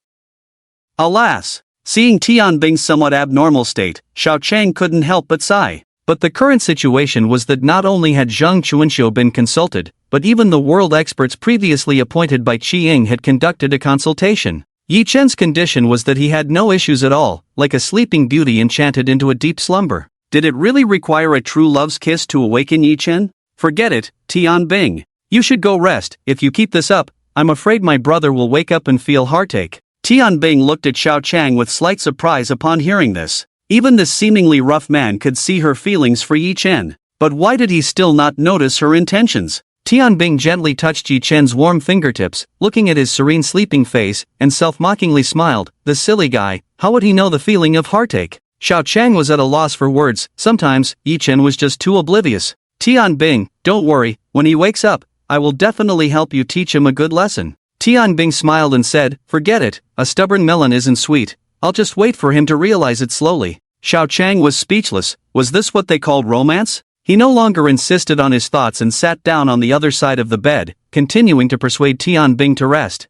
Alas! Seeing Tian Bing's somewhat abnormal state, Xiao Chang couldn't help but sigh. But the current situation was that not only had Zhang Chuanxiu been consulted, but even the world experts previously appointed by Qi Ying had conducted a consultation. Yi Chen's condition was that he had no issues at all, like a sleeping beauty enchanted into a deep slumber. Did it really require a true love's kiss to awaken Yi Chen? Forget it, Tian Bing. You should go rest. If you keep this up, I'm afraid my brother will wake up and feel heartache. Tian Bing looked at Xiao Chang with slight surprise upon hearing this. Even this seemingly rough man could see her feelings for Yi Chen. But why did he still not notice her intentions? Tian Bing gently touched Yi Chen's warm fingertips, looking at his serene sleeping face, and self-mockingly smiled. The silly guy, how would he know the feeling of heartache? Xiao Chang was at a loss for words. Sometimes, Yi Chen was just too oblivious. Tian Bing, don't worry, when he wakes up, I will definitely help you teach him a good lesson. Tian Bing smiled and said, forget it, a stubborn melon isn't sweet. I'll just wait for him to realize it slowly. Xiao Chang was speechless. Was this what they called romance? He no longer insisted on his thoughts and sat down on the other side of the bed, continuing to persuade Tian Bing to rest.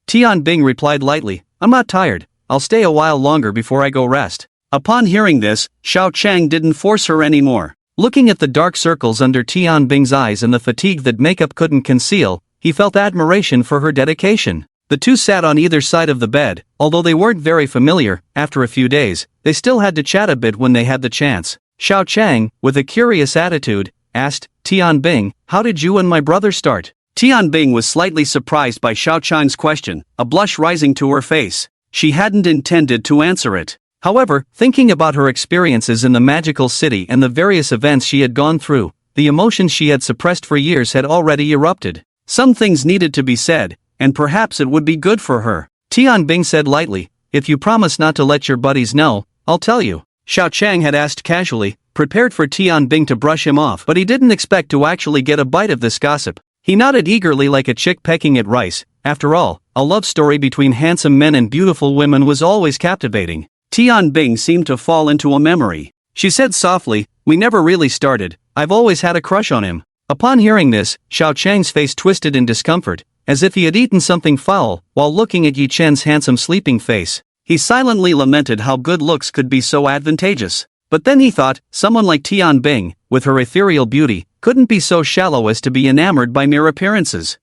Tian Bing replied lightly, I'm not tired, I'll stay a while longer before I go rest. Upon hearing this, Xiao Chang didn't force her anymore. Looking at the dark circles under Tian Bing's eyes and the fatigue that makeup couldn't conceal, he felt admiration for her dedication. The two sat on either side of the bed. Although they weren't very familiar, after a few days, they still had to chat a bit when they had the chance. Xiao Chang, with a curious attitude, asked, Tian Bing, how did you and my brother start? Tian Bing was slightly surprised by Xiao Chang's question, a blush rising to her face. She hadn't intended to answer it. However, thinking about her experiences in the magical city and the various events she had gone through, the emotions she had suppressed for years had already erupted. Some things needed to be said, and perhaps it would be good for her. Tian Bing said lightly, if you promise not to let your buddies know, I'll tell you. Xiao Chang had asked casually, prepared for Tian Bing to brush him off, but he didn't expect to actually get a bite of this gossip. He nodded eagerly like a chick pecking at rice. After all, a love story between handsome men and beautiful women was always captivating. Tian Bing seemed to fall into a memory. She said softly, we never really started, I've always had a crush on him. Upon hearing this, Xiao Chang's face twisted in discomfort, as if he had eaten something foul, while looking at Yi Chen's handsome sleeping face. He silently lamented how good looks could be so advantageous. But then he thought, someone like Tian Bing, with her ethereal beauty, couldn't be so shallow as to be enamored by mere appearances.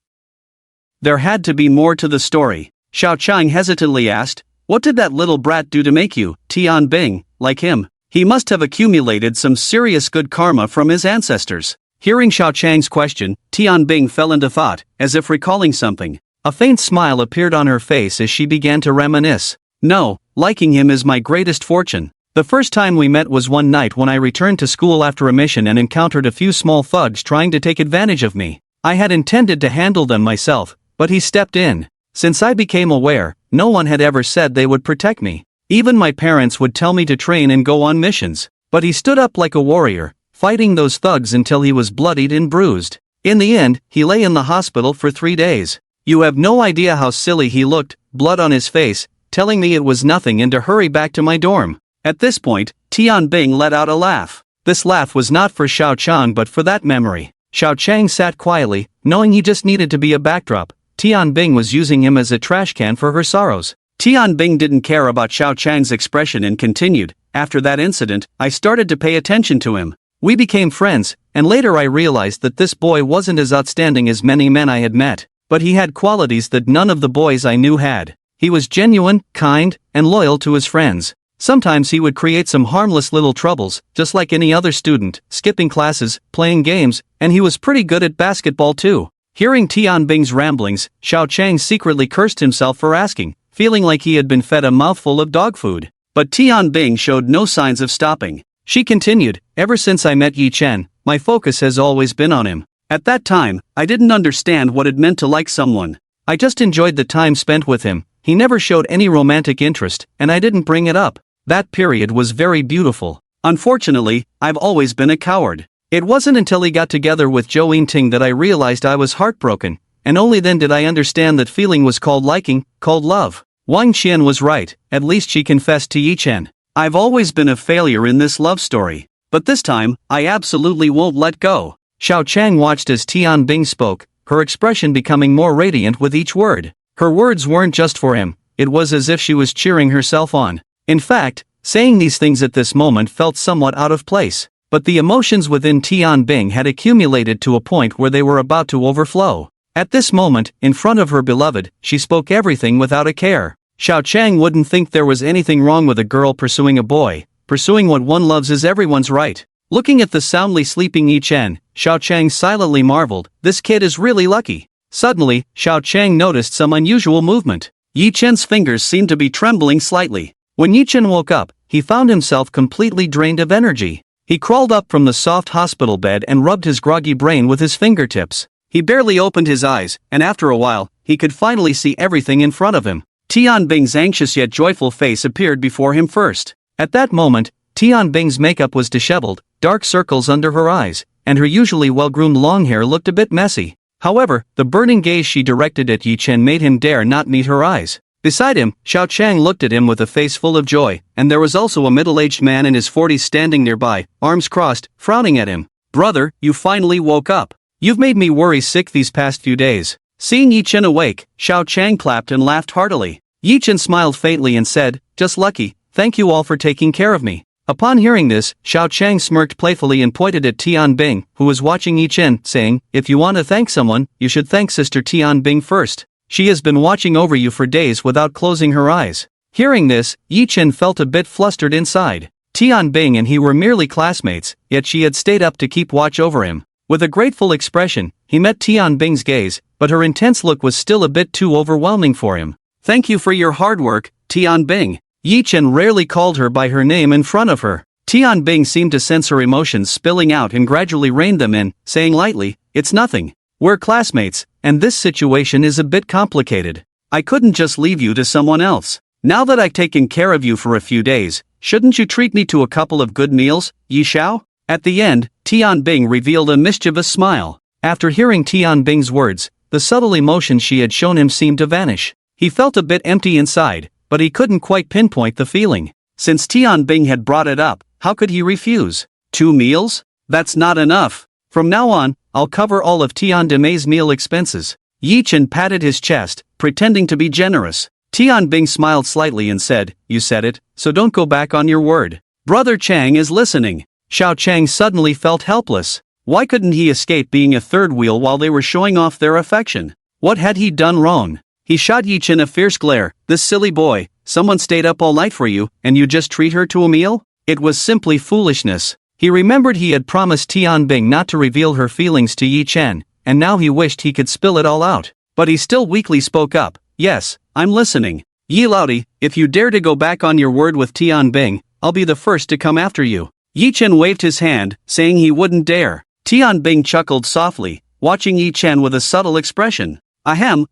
There had to be more to the story. Xiao Chang hesitantly asked, what did that little brat do to make you, Tian Bing, like him? He must have accumulated some serious good karma from his ancestors. Hearing Xiao Chang's question, Tian Bing fell into thought, as if recalling something. A faint smile appeared on her face as she began to reminisce. No, liking him is my greatest fortune. The first time we met was one night when I returned to school after a mission and encountered a few small thugs trying to take advantage of me. I had intended to handle them myself, but he stepped in. Since I became aware, no one had ever said they would protect me. Even my parents would tell me to train and go on missions. But he stood up like a warrior, fighting those thugs until he was bloodied and bruised. In the end, he lay in the hospital for 3 days. You have no idea how silly he looked, blood on his face, telling me it was nothing and to hurry back to my dorm. At this point, Tian Bing let out a laugh. This laugh was not for Xiao Chang but for that memory. Xiao Chang sat quietly, knowing he just needed to be a backdrop. Tian Bing was using him as a trash can for her sorrows. Tian Bing didn't care about Xiao Chang's expression and continued, after that incident, I started to pay attention to him. We became friends, and later I realized that this boy wasn't as outstanding as many men I had met, but he had qualities that none of the boys I knew had. He was genuine, kind, and loyal to his friends. Sometimes he would create some harmless little troubles, just like any other student, skipping classes, playing games, and he was pretty good at basketball too. Hearing Tian Bing's ramblings, Xiao Chang secretly cursed himself for asking, feeling like he had been fed a mouthful of dog food. But Tian Bing showed no signs of stopping. She continued, ever since I met Yi Chen, my focus has always been on him. At that time, I didn't understand what it meant to like someone. I just enjoyed the time spent with him. He never showed any romantic interest, and I didn't bring it up. That period was very beautiful. Unfortunately, I've always been a coward. It wasn't until he got together with Jo In-ting that I realized I was heartbroken, and only then did I understand that feeling was called liking, called love. Wang Qian was right, at least she confessed to Yi Chen. I've always been a failure in this love story. But this time, I absolutely won't let go. Xiao Chang watched as Tian Bing spoke, her expression becoming more radiant with each word. Her words weren't just for him, it was as if she was cheering herself on. In fact, saying these things at this moment felt somewhat out of place. But the emotions within Tian Bing had accumulated to a point where they were about to overflow. At this moment, in front of her beloved, she spoke everything without a care. Xiao Chang wouldn't think there was anything wrong with a girl pursuing a boy. Pursuing what one loves is everyone's right. Looking at the soundly sleeping Yi Chen, Xiao Chang silently marveled, this kid is really lucky. Suddenly, Xiao Chang noticed some unusual movement. Yi Chen's fingers seemed to be trembling slightly. When Yi Chen woke up, he found himself completely drained of energy. He crawled up from the soft hospital bed and rubbed his groggy brain with his fingertips. He barely opened his eyes, and after a while, he could finally see everything in front of him. Tian Bing's anxious yet joyful face appeared before him first. At that moment, Tian Bing's makeup was disheveled, dark circles under her eyes, and her usually well-groomed long hair looked a bit messy. However, the burning gaze she directed at Yi Chen made him dare not meet her eyes. Beside him, Xiao Chang looked at him with a face full of joy, and there was also a middle-aged man in his 40s standing nearby, arms crossed, frowning at him. Brother, you finally woke up. You've made me worry sick these past few days. Seeing Yi Chen awake, Xiao Chang clapped and laughed heartily. Yi Chen smiled faintly and said, just lucky, thank you all for taking care of me. Upon hearing this, Xiao Chang smirked playfully and pointed at Tian Bing, who was watching Yi Chen, saying, if you want to thank someone, you should thank Sister Tian Bing first. She has been watching over you for days without closing her eyes. Hearing this, Yi Chen felt a bit flustered inside. Tian Bing and he were merely classmates, yet she had stayed up to keep watch over him. With a grateful expression, he met Tian Bing's gaze, but her intense look was still a bit too overwhelming for him. Thank you for your hard work, Tian Bing. Yi Chen rarely called her by her name in front of her. Tian Bing seemed to sense her emotions spilling out and gradually reined them in, saying lightly, it's nothing. We're classmates, and this situation is a bit complicated. I couldn't just leave you to someone else. Now that I've taken care of you for a few days, shouldn't you treat me to a couple of good meals, Yi Xiao? At the end, Tian Bing revealed a mischievous smile. After hearing Tian Bing's words, the subtle emotion she had shown him seemed to vanish. He felt a bit empty inside, but he couldn't quite pinpoint the feeling. Since Tian Bing had brought it up, how could he refuse? 2 meals? That's not enough. From now on, I'll cover all of Tian Demei's meal expenses. Yi Chen patted his chest, pretending to be generous. Tian Bing smiled slightly and said, you said it, so don't go back on your word. Brother Chang is listening. Xiao Chang suddenly felt helpless. Why couldn't he escape being a third wheel while they were showing off their affection? What had he done wrong? He shot Yi Chen a fierce glare. This silly boy, someone stayed up all night for you, and you just treat her to a meal? It was simply foolishness. He remembered he had promised Tian Bing not to reveal her feelings to Yi Chen, and now he wished he could spill it all out. But he still weakly spoke up. Yes, I'm listening. Yi Laodi, if you dare to go back on your word with Tian Bing, I'll be the first to come after you. Yi Chen waved his hand, saying he wouldn't dare. Tian Bing chuckled softly, watching Yi Chen with a subtle expression. Ahem,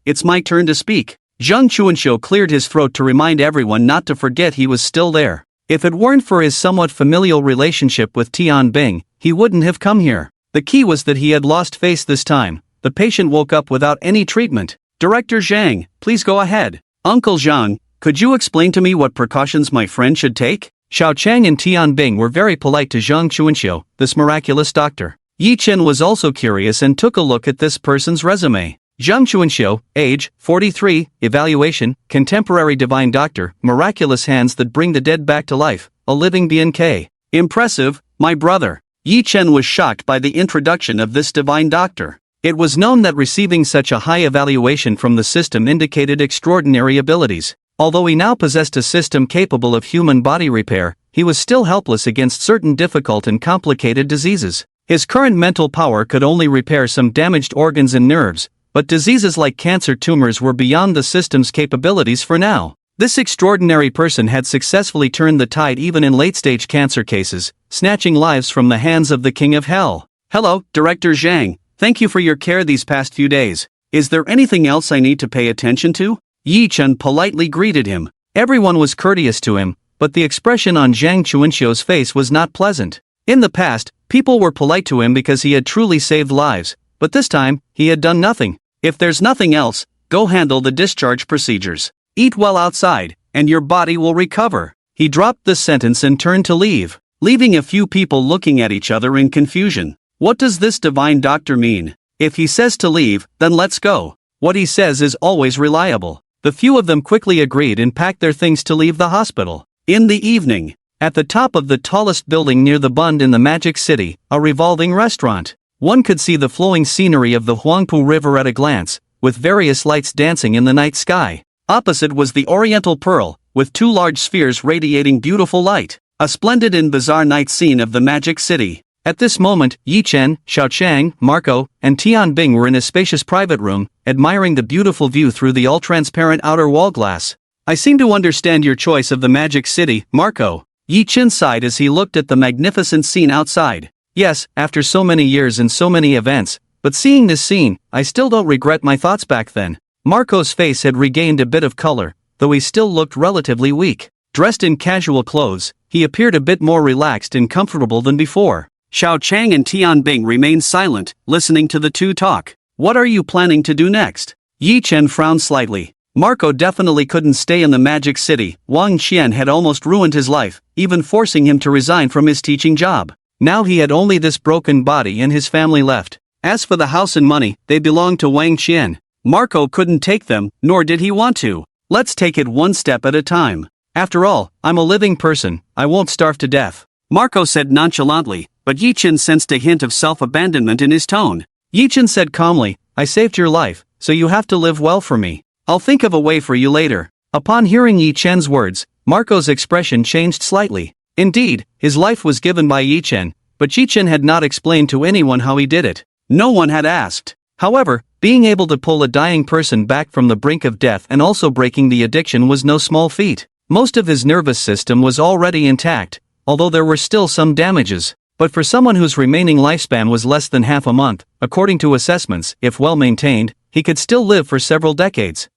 it's my turn to speak. Zheng Chuanxiu cleared his throat to remind everyone not to forget he was still there. If it weren't for his somewhat familial relationship with Tian Bing, he wouldn't have come here. The key was that he had lost face this time. The patient woke up without any treatment. Director Zhang, please go ahead. Uncle Zhang, could you explain to me what precautions my friend should take? Xiao Chang and Tian Bing were very polite to Zheng Chuanxiu, this miraculous doctor. Yi Chen was also curious and took a look at this person's resume. Zheng Chuanxiu, age, 43, evaluation, contemporary divine doctor, miraculous hands that bring the dead back to life, a living BNK. Impressive, my brother. Yi Chen was shocked by the introduction of this divine doctor. It was known that receiving such a high evaluation from the system indicated extraordinary abilities. Although he now possessed a system capable of human body repair, he was still helpless against certain difficult and complicated diseases. His current mental power could only repair some damaged organs and nerves, but diseases like cancer tumors were beyond the system's capabilities for now. This extraordinary person had successfully turned the tide even in late-stage cancer cases, snatching lives from the hands of the King of Hell. Hello, Director Zhang. Thank you for your care these past few days. Is there anything else I need to pay attention to? Yi Chen politely greeted him. Everyone was courteous to him, but the expression on Zhang Chuanxiu's face was not pleasant. In the past, people were polite to him because he had truly saved lives, but this time, he had done nothing. If there's nothing else, go handle the discharge procedures. Eat well outside, and your body will recover. He dropped this sentence and turned to leave, leaving a few people looking at each other in confusion. What does this divine doctor mean? If he says to leave, then let's go. What he says is always reliable. The few of them quickly agreed and packed their things to leave the hospital. In the evening, at the top of the tallest building near the Bund in the Magic City, a revolving restaurant. One could see the flowing scenery of the Huangpu River at a glance, with various lights dancing in the night sky. Opposite was the Oriental Pearl, with two large spheres radiating beautiful light. A splendid and bizarre night scene of the Magic City. At this moment, Yi Chen, Xiaochang, Marco, and Tianbing were in a spacious private room, admiring the beautiful view through the all-transparent outer wall glass. I seem to understand your choice of the Magic City, Marco. Yi Chen sighed as he looked at the magnificent scene outside. Yes, after so many years and so many events, but seeing this scene, I still don't regret my thoughts back then. Marco's face had regained a bit of color, though he still looked relatively weak. Dressed in casual clothes, he appeared a bit more relaxed and comfortable than before. Xiao Chang and Tianbing remained silent, listening to the two talk. What are you planning to do next? Yi Chen frowned slightly. Marco definitely couldn't stay in the Magic City. Wang Qian had almost ruined his life, even forcing him to resign from his teaching job. Now he had only this broken body and his family left. As for the house and money, they belonged to Wang Qian. Marco couldn't take them, nor did he want to. Let's take it one step at a time. After all, I'm a living person, I won't starve to death. Marco said nonchalantly, but Yi Chen sensed a hint of self-abandonment in his tone. Yi Chen said calmly, I saved your life, so you have to live well for me. I'll think of a way for you later. Upon hearing Yi Chen's words, Marco's expression changed slightly. Indeed, his life was given by Yi Chen, but Yi Chen had not explained to anyone how he did it. No one had asked. However, being able to pull a dying person back from the brink of death and also breaking the addiction was no small feat. Most of his nervous system was already intact, although there were still some damages. But for someone whose remaining lifespan was less than half a month, according to assessments, if well maintained, he could still live for several decades.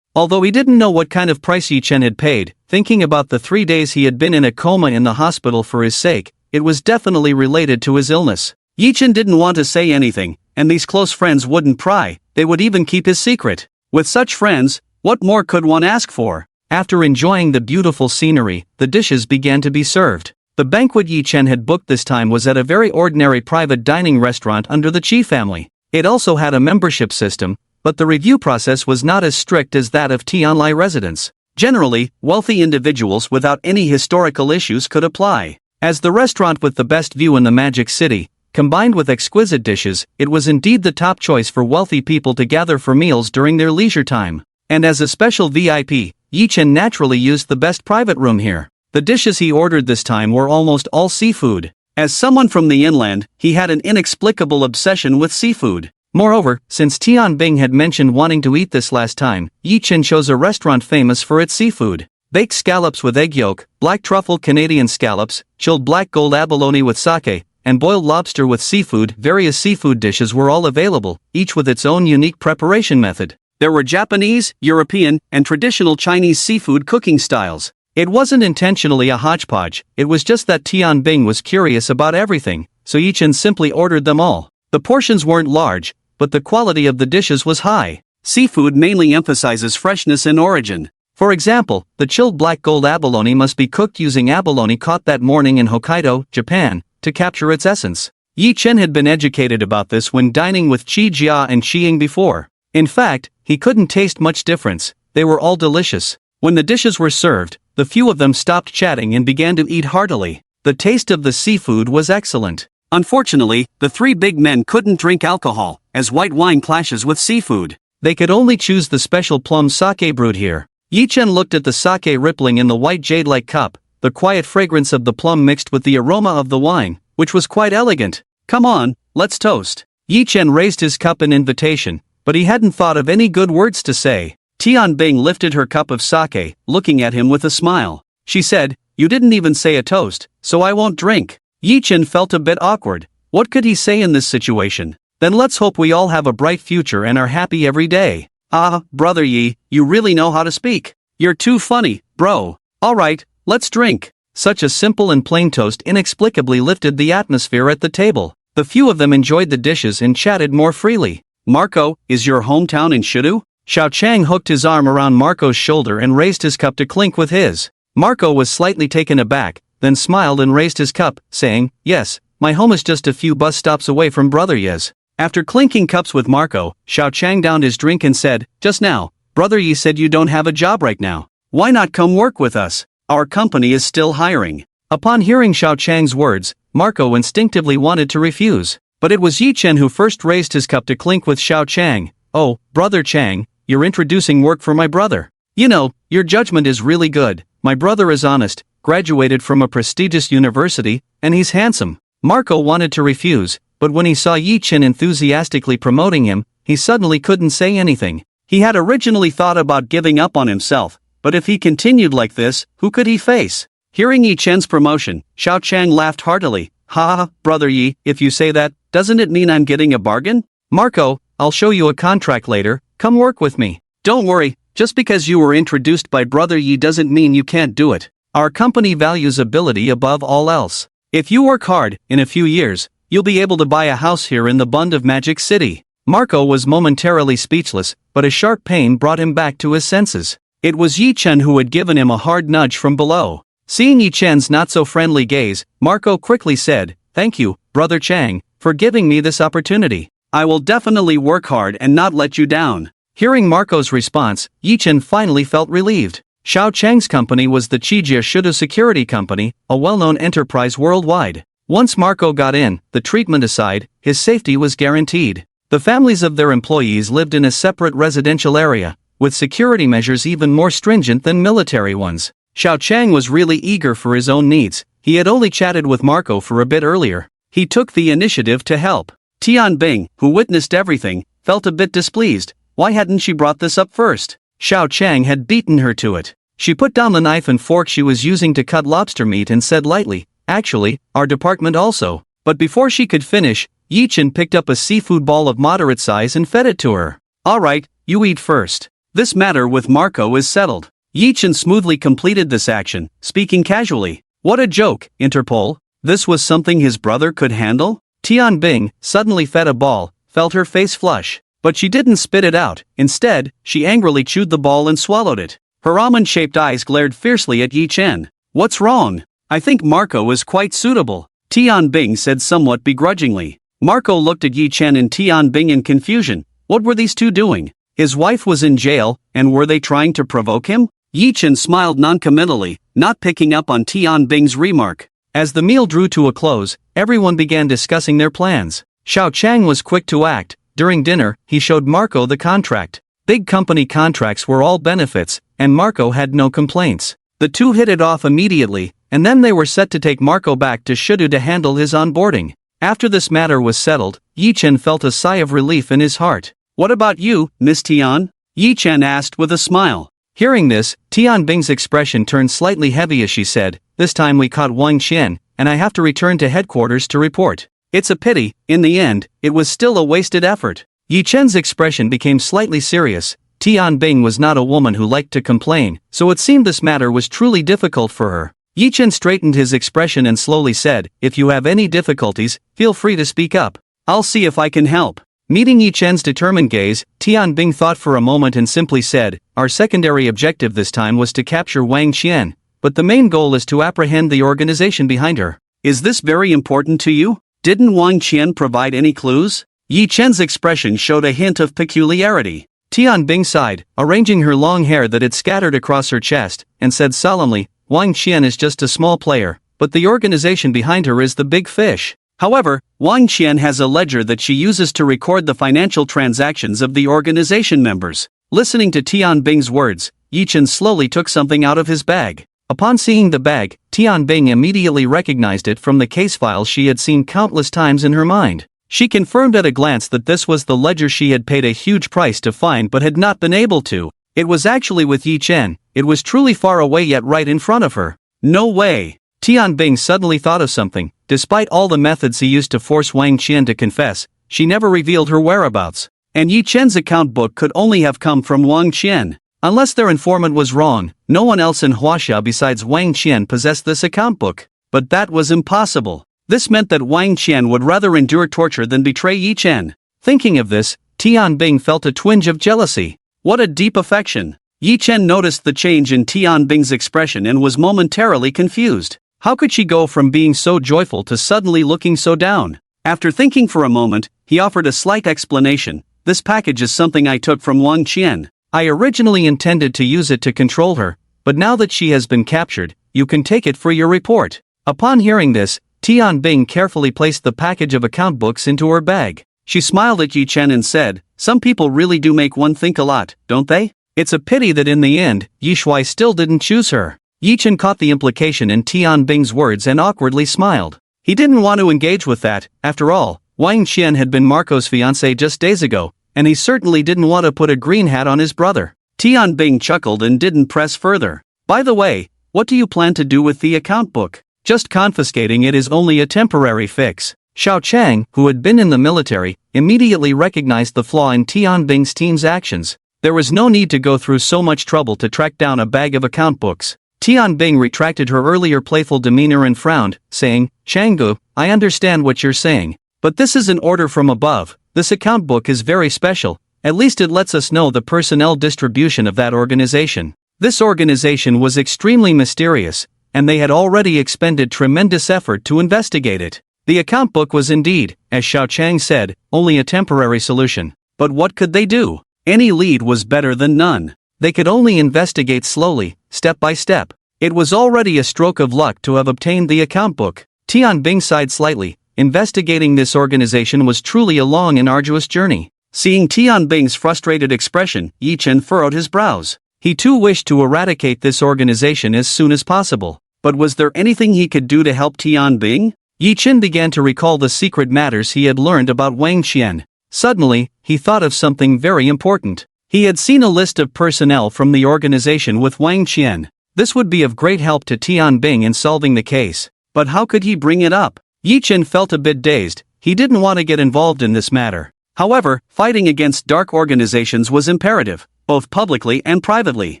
Although he didn't know what kind of price Yi Chen had paid, thinking about the 3 days he had been in a coma in the hospital for his sake, it was definitely related to his illness. Yi Chen didn't want to say anything, and these close friends wouldn't pry, they would even keep his secret. With such friends, what more could one ask for? After enjoying the beautiful scenery, the dishes began to be served. The banquet Yi Chen had booked this time was at a very ordinary private dining restaurant under the Qi family. It also had a membership system, but the review process was not as strict as that of Tianlai residents. Generally, wealthy individuals without any historical issues could apply. As the restaurant with the best view in the Magic City, combined with exquisite dishes, it was indeed the top choice for wealthy people to gather for meals during their leisure time. And as a special VIP, Yi Chen naturally used the best private room here. The dishes he ordered this time were almost all seafood. As someone from the inland, he had an inexplicable obsession with seafood. Moreover, since Tianbing had mentioned wanting to eat this last time, Yi Chen chose a restaurant famous for its seafood. Baked scallops with egg yolk, black truffle Canadian scallops, chilled black gold abalone with sake, and boiled lobster with seafood. Various seafood dishes were all available, each with its own unique preparation method. There were Japanese, European, and traditional Chinese seafood cooking styles. It wasn't intentionally a hodgepodge, it was just that Tianbing was curious about everything, so Yi Chen simply ordered them all. The portions weren't large, but the quality of the dishes was high. Seafood mainly emphasizes freshness and origin. For example, the chilled black gold abalone must be cooked using abalone caught that morning in Hokkaido, Japan, to capture its essence. Yi Chen had been educated about this when dining with Qi Jia and Qi Ying before. In fact, he couldn't taste much difference, they were all delicious. When the dishes were served, the few of them stopped chatting and began to eat heartily. The taste of the seafood was excellent. Unfortunately, the three big men couldn't drink alcohol, as white wine clashes with seafood. They could only choose the special plum sake brewed here. Yi Chen looked at the sake rippling in the white jade-like cup, the quiet fragrance of the plum mixed with the aroma of the wine, which was quite elegant. Come on, let's toast. Yi Chen raised his cup in invitation, but he hadn't thought of any good words to say. Tianbing lifted her cup of sake, looking at him with a smile. She said, "You didn't even say a toast, so I won't drink." Yi Chen felt a bit awkward. What could he say in this situation? Then let's hope we all have a bright future and are happy every day. Ah, brother Yi, you really know how to speak. You're too funny, bro. Alright, let's drink. Such a simple and plain toast inexplicably lifted the atmosphere at the table. The few of them enjoyed the dishes and chatted more freely. Marco, is your hometown in Shidu? Xiao Chang hooked his arm around Marco's shoulder and raised his cup to clink with his. Marco was slightly taken aback, then smiled and raised his cup, saying, yes, my home is just a few bus stops away from Brother Yi's. After clinking cups with Marco, Xiao Chang downed his drink and said, just now, Brother Yi said you don't have a job right now. Why not come work with us? Our company is still hiring. Upon hearing Xiao Chang's words, Marco instinctively wanted to refuse. But it was Yi Chen who first raised his cup to clink with Xiao Chang. Oh, Brother Chang, you're introducing work for my brother. You know, your judgment is really good. My brother is honest, graduated from a prestigious university, and he's handsome. Marco wanted to refuse, but when he saw Yi Chen enthusiastically promoting him, he suddenly couldn't say anything. He had originally thought about giving up on himself, but if he continued like this, who could he face? Hearing Yi Chen's promotion, Xiao Chang laughed heartily. Ha, Brother Yi, if you say that, doesn't it mean I'm getting a bargain? Marco, I'll show you a contract later, come work with me. Don't worry, just because you were introduced by Brother Yi doesn't mean you can't do it. Our company values ability above all else. If you work hard, in a few years, you'll be able to buy a house here in the Bund of Magic City. Marco was momentarily speechless, but a sharp pain brought him back to his senses. It was Yi Chen who had given him a hard nudge from below. Seeing Yi Chen's not-so-friendly gaze, Marco quickly said, thank you, Brother Chang, for giving me this opportunity. I will definitely work hard and not let you down. Hearing Marco's response, Yi Chen finally felt relieved. Xiao Chang's company was the Chijia Shudo Security Company, a well-known enterprise worldwide. Once Marco got in, the treatment aside, his safety was guaranteed. The families of their employees lived in a separate residential area, with security measures even more stringent than military ones. Xiao Chang was really eager for his own needs. He had only chatted with Marco for a bit earlier. He took the initiative to help. Tian Bing, who witnessed everything, felt a bit displeased. Why hadn't she brought this up first? Xiao Chang had beaten her to it. She put down the knife and fork she was using to cut lobster meat and said lightly, actually, our department also. But before she could finish, Yi Chen picked up a seafood ball of moderate size and fed it to her. Alright, you eat first. This matter with Marco is settled. Yi Chen smoothly completed this action, speaking casually. What a joke, Interpol. This was something his brother could handle? Tian Bing, suddenly fed a ball, felt her face flush. But she didn't spit it out. Instead, she angrily chewed the ball and swallowed it. Her almond-shaped eyes glared fiercely at Yi Chen. What's wrong? I think Marco is quite suitable, Tian Bing said somewhat begrudgingly. Marco looked at Yi Chen and Tian Bing in confusion. What were these two doing? His wife was in jail, and were they trying to provoke him? Yi Chen smiled noncommittally, not picking up on Tian Bing's remark. As the meal drew to a close, everyone began discussing their plans. Xiao Chang was quick to act. During dinner, he showed Marco the contract. Big company contracts were all benefits, and Marco had no complaints. The two hit it off immediately, and then they were set to take Marco back to Shidu to handle his onboarding. After this matter was settled, Yi Chen felt a sigh of relief in his heart. What about you, Miss Tian? Yi Chen asked with a smile. Hearing this, Tian Bing's expression turned slightly heavy as she said, this time we caught Wang Qian, and I have to return to headquarters to report. It's a pity, in the end, it was still a wasted effort. Yi Chen's expression became slightly serious. Tian Bing was not a woman who liked to complain, so it seemed this matter was truly difficult for her. Yi Chen straightened his expression and slowly said, if you have any difficulties, feel free to speak up. I'll see if I can help. Meeting Yi Chen's determined gaze, Tian Bing thought for a moment and simply said, our secondary objective this time was to capture Wang Qian, but the main goal is to apprehend the organization behind her. Is this very important to you? Didn't Wang Qian provide any clues? Yi Chen's expression showed a hint of peculiarity. Tian Bing sighed, arranging her long hair that had scattered across her chest, and said solemnly, Wang Qian is just a small player, but the organization behind her is the big fish. However, Wang Qian has a ledger that she uses to record the financial transactions of the organization members. Listening to Tian Bing's words, Yi Chen slowly took something out of his bag. Upon seeing the bag, Tian Bing immediately recognized it from the case files she had seen countless times in her mind. She confirmed at a glance that this was the ledger she had paid a huge price to find but had not been able to. It was actually with Yi Chen. It was truly far away yet right in front of her. No way! Tian Bing suddenly thought of something. Despite all the methods he used to force Wang Qian to confess, she never revealed her whereabouts. And Yi Chen's account book could only have come from Wang Qian. Unless their informant was wrong, no one else in Huaxia besides Wang Qian possessed this account book. But that was impossible. This meant that Wang Qian would rather endure torture than betray Yi Chen. Thinking of this, Tianbing felt a twinge of jealousy. What a deep affection. Yi Chen noticed the change in Tianbing's expression and was momentarily confused. How could she go from being so joyful to suddenly looking so down? After thinking for a moment, he offered a slight explanation. This package is something I took from Wang Qian. I originally intended to use it to control her, but now that she has been captured, you can take it for your report. Upon hearing this, Tianbing carefully placed the package of account books into her bag. She smiled at Yi Chen and said, "Some people really do make one think a lot, don't they? It's a pity that in the end, Yi Shuai still didn't choose her." Yi Chen caught the implication in Tianbing's words and awkwardly smiled. He didn't want to engage with that. After all, Wang Qian had been Marco's fiancée just days ago, and he certainly didn't want to put a green hat on his brother. Tianbing chuckled and didn't press further. "By the way, what do you plan to do with the account book? Just confiscating it is only a temporary fix." Xiao Chang, who had been in the military, immediately recognized the flaw in Tianbing's team's actions. There was no need to go through so much trouble to track down a bag of account books. Tianbing retracted her earlier playful demeanor and frowned, saying, "Changgu, I understand what you're saying. But this is an order from above. This account book is very special. At least it lets us know the personnel distribution of that organization." This organization was extremely mysterious, and they had already expended tremendous effort to investigate it. The account book was indeed, as Xiao Chang said, only a temporary solution. But what could they do? Any lead was better than none. They could only investigate slowly, step by step. It was already a stroke of luck to have obtained the account book. Tianbing sighed slightly. Investigating this organization was truly a long and arduous journey. Seeing Tianbing's frustrated expression, Yi Chen furrowed his brows. He too wished to eradicate this organization as soon as possible. But was there anything he could do to help Tianbing? Yi Chen began to recall the secret matters he had learned about Wang Qian. Suddenly, he thought of something very important. He had seen a list of personnel from the organization with Wang Qian. This would be of great help to Tianbing in solving the case. But how could he bring it up? Yi Chen felt a bit dazed. He didn't want to get involved in this matter. However, fighting against dark organizations was imperative, both publicly and privately.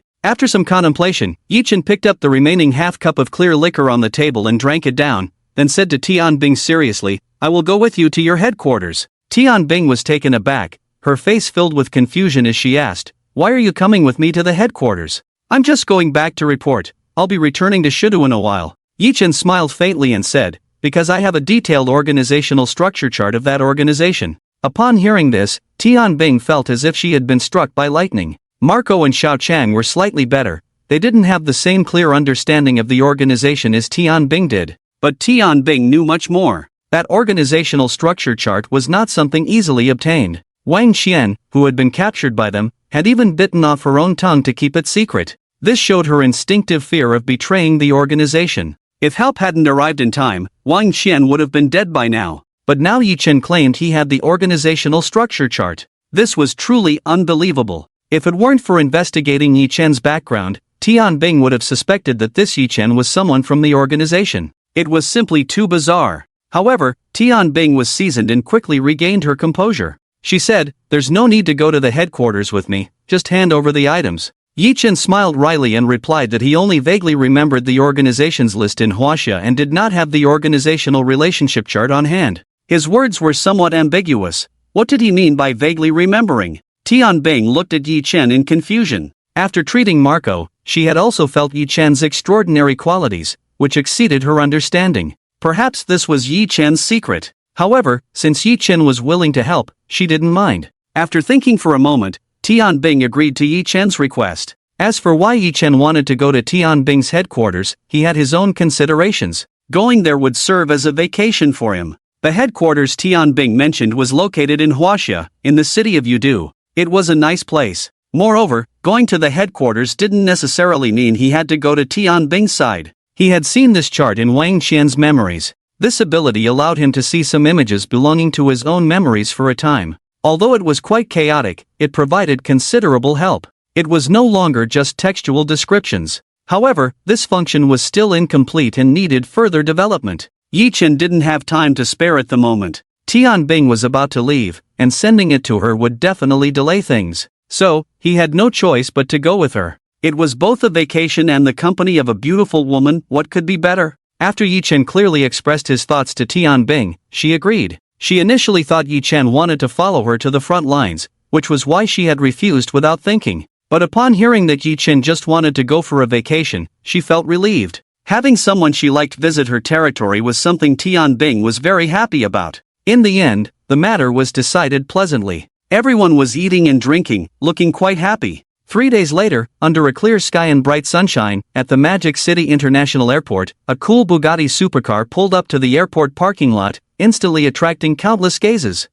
After some contemplation, Yi Chen picked up the remaining half cup of clear liquor on the table and drank it down, then said to Tianbing seriously, "I will go with you to your headquarters." Tianbing was taken aback, her face filled with confusion as she asked, "Why are you coming with me to the headquarters?" "I'm just going back to report. I'll be returning to Shidu in a while." Yi Chen smiled faintly and said, "Because I have a detailed organizational structure chart of that organization." Upon hearing this, Tianbing felt as if she had been struck by lightning. Marco and Xiao Chang were slightly better. They didn't have the same clear understanding of the organization as Tianbing did. But Tianbing knew much more. That organizational structure chart was not something easily obtained. Wang Qian, who had been captured by them, had even bitten off her own tongue to keep it secret. This showed her instinctive fear of betraying the organization. If help hadn't arrived in time, Wang Qian would have been dead by now. But now Yi Chen claimed he had the organizational structure chart. This was truly unbelievable. If it weren't for investigating Yi Chen's background, Tianbing would have suspected that this Yi Chen was someone from the organization. It was simply too bizarre. However, Tianbing was seasoned and quickly regained her composure. She said, "There's no need to go to the headquarters with me, just hand over the items." Yi Chen smiled wryly and replied that he only vaguely remembered the organization's list in Huaxia and did not have the organizational relationship chart on hand. His words were somewhat ambiguous. What did he mean by vaguely remembering? Tianbing looked at Yi Chen in confusion. After treating Marco, she had also felt Yi Chen's extraordinary qualities, which exceeded her understanding. Perhaps this was Yi Chen's secret. However, since Yi Chen was willing to help, she didn't mind. After thinking for a moment, Tianbing agreed to Yi Chen's request. As for why Yi Chen wanted to go to Tianbing's headquarters, he had his own considerations. Going there would serve as a vacation for him. The headquarters Tianbing mentioned was located in Huaxia, in the city of Yudu. It was a nice place. Moreover, going to the headquarters didn't necessarily mean he had to go to Tianbing's side. He had seen this chart in Wang Qian's memories. This ability allowed him to see some images belonging to his own memories for a time. Although it was quite chaotic, it provided considerable help. It was no longer just textual descriptions. However, this function was still incomplete and needed further development. Yi Chen didn't have time to spare at the moment. Tian Bing was about to leave, and sending it to her would definitely delay things. So, he had no choice but to go with her. It was both a vacation and the company of a beautiful woman. What could be better? After Yi Chen clearly expressed his thoughts to Tian Bing, she agreed. She initially thought Yi Chen wanted to follow her to the front lines, which was why she had refused without thinking. But upon hearing that Yi Chen just wanted to go for a vacation, she felt relieved. Having someone she liked visit her territory was something Tian Bing was very happy about. In the end, the matter was decided pleasantly. Everyone was eating and drinking, looking quite happy. 3 days later, under a clear sky and bright sunshine, at the Magic City International Airport, a cool Bugatti supercar pulled up to the airport parking lot, instantly attracting countless gazes.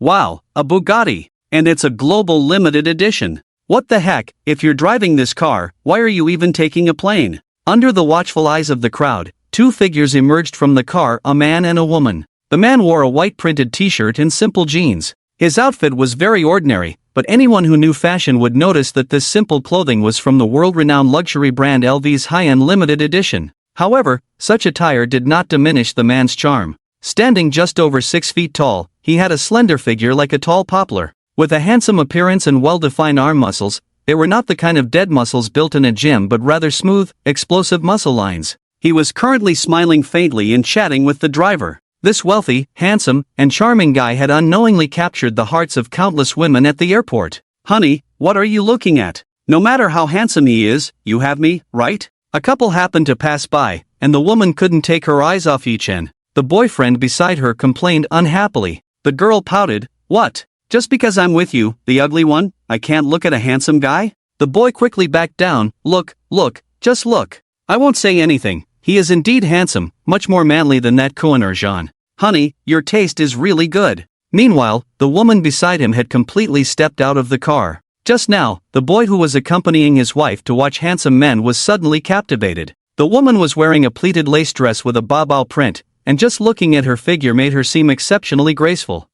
Wow, a Bugatti! And it's a global limited edition. What the heck, if you're driving this car, why are you even taking a plane? Under the watchful eyes of the crowd, two figures emerged from the car, a man and a woman. The man wore a white printed t-shirt and simple jeans. His outfit was very ordinary, but anyone who knew fashion would notice that this simple clothing was from the world-renowned luxury brand LV's high-end limited edition. However, such attire did not diminish the man's charm. Standing just over 6 feet tall, he had a slender figure like a tall poplar. With a handsome appearance and well-defined arm muscles, they were not the kind of dead muscles built in a gym but rather smooth, explosive muscle lines. He was currently smiling faintly and chatting with the driver. This wealthy, handsome, and charming guy had unknowingly captured the hearts of countless women at the airport. "Honey, what are you looking at? No matter how handsome he is, you have me, right?" A couple happened to pass by, and the woman couldn't take her eyes off Yi Chen. The boyfriend beside her complained unhappily. The girl pouted, "What? Just because I'm with you, the ugly one, I can't look at a handsome guy?" The boy quickly backed down. Look, just look. I won't say anything. He is indeed handsome, much more manly than that Koener Jean. Honey, your taste is really good." Meanwhile, the woman beside him had completely stepped out of the car. Just now, the boy who was accompanying his wife to watch handsome men was suddenly captivated. The woman was wearing a pleated lace dress with a bao print, and just looking at her figure made her seem exceptionally graceful.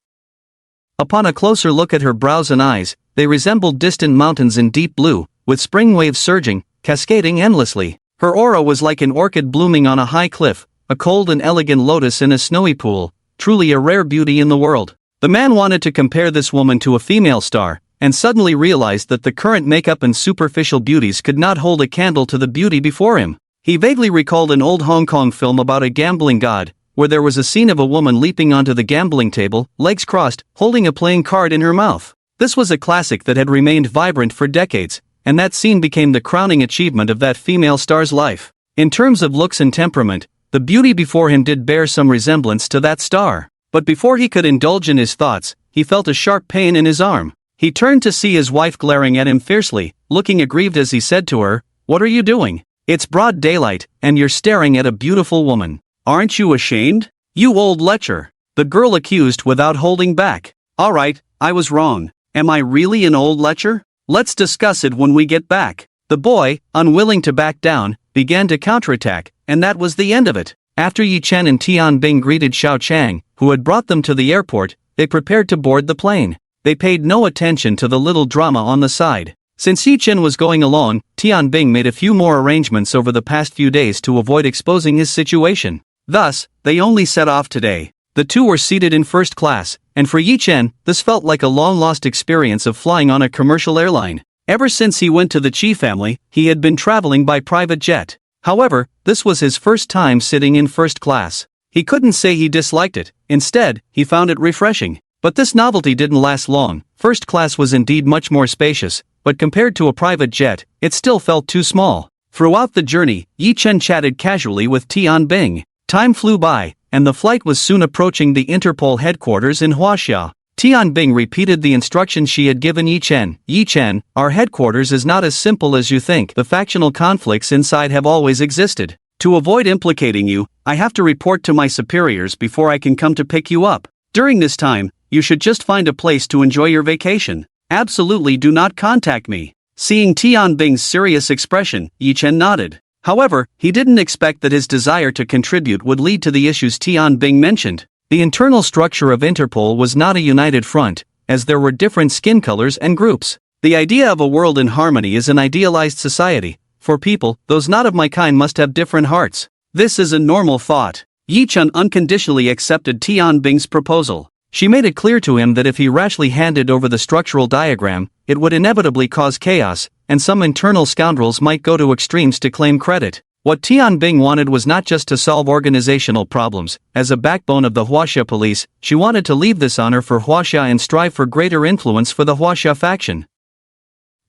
Upon a closer look at her brows and eyes, they resembled distant mountains in deep blue, with spring waves surging, cascading endlessly. Her aura was like an orchid blooming on a high cliff, a cold and elegant lotus in a snowy pool, truly a rare beauty in the world. The man wanted to compare this woman to a female star, and suddenly realized that the current makeup and superficial beauties could not hold a candle to the beauty before him. He vaguely recalled an old Hong Kong film about a gambling god, where there was a scene of a woman leaping onto the gambling table, legs crossed, holding a playing card in her mouth. This was a classic that had remained vibrant for decades, and that scene became the crowning achievement of that female star's life. In terms of looks and temperament, the beauty before him did bear some resemblance to that star. But before he could indulge in his thoughts, he felt a sharp pain in his arm. He turned to see his wife glaring at him fiercely, looking aggrieved as he said to her, "What are you doing? It's broad daylight, and you're staring at a beautiful woman. Aren't you ashamed? You old lecher," the girl accused without holding back. "All right, I was wrong. Am I really an old lecher? Let's discuss it when we get back." The boy, unwilling to back down, began to counterattack, and that was the end of it. After Yi Chen and Tian Bing greeted Xiao Chang, who had brought them to the airport, they prepared to board the plane. They paid no attention to the little drama on the side. Since Yi Chen was going alone, Tian Bing made a few more arrangements over the past few days to avoid exposing his situation. Thus, they only set off today. The two were seated in first class, and for Yi Chen, this felt like a long-lost experience of flying on a commercial airline. Ever since he went to the Chi family, he had been traveling by private jet. However, this was his first time sitting in first class. He couldn't say he disliked it, instead, he found it refreshing. But this novelty didn't last long. First class was indeed much more spacious, but compared to a private jet, it still felt too small. Throughout the journey, Yi Chen chatted casually with Tian Bing. Time flew by, and the flight was soon approaching the Interpol headquarters in Huaxia. Tian Bing repeated the instructions she had given Yi Chen. "Yi Chen, our headquarters is not as simple as you think. The factional conflicts inside have always existed. To avoid implicating you, I have to report to my superiors before I can come to pick you up. During this time, you should just find a place to enjoy your vacation. Absolutely do not contact me." Seeing Tian Bing's serious expression, Yi Chen nodded. However, he didn't expect that his desire to contribute would lead to the issues Tian Bing mentioned. The internal structure of Interpol was not a united front, as there were different skin colors and groups. The idea of a world in harmony is an idealized society. For people, those not of my kind must have different hearts. This is a normal thought. Yi Chen unconditionally accepted Tian Bing's proposal. She made it clear to him that if he rashly handed over the structural diagram, it would inevitably cause chaos, and some internal scoundrels might go to extremes to claim credit. What Tian Bing wanted was not just to solve organizational problems. As a backbone of the Huaxia police, she wanted to leave this honor for Huaxia and strive for greater influence for the Huaxia faction.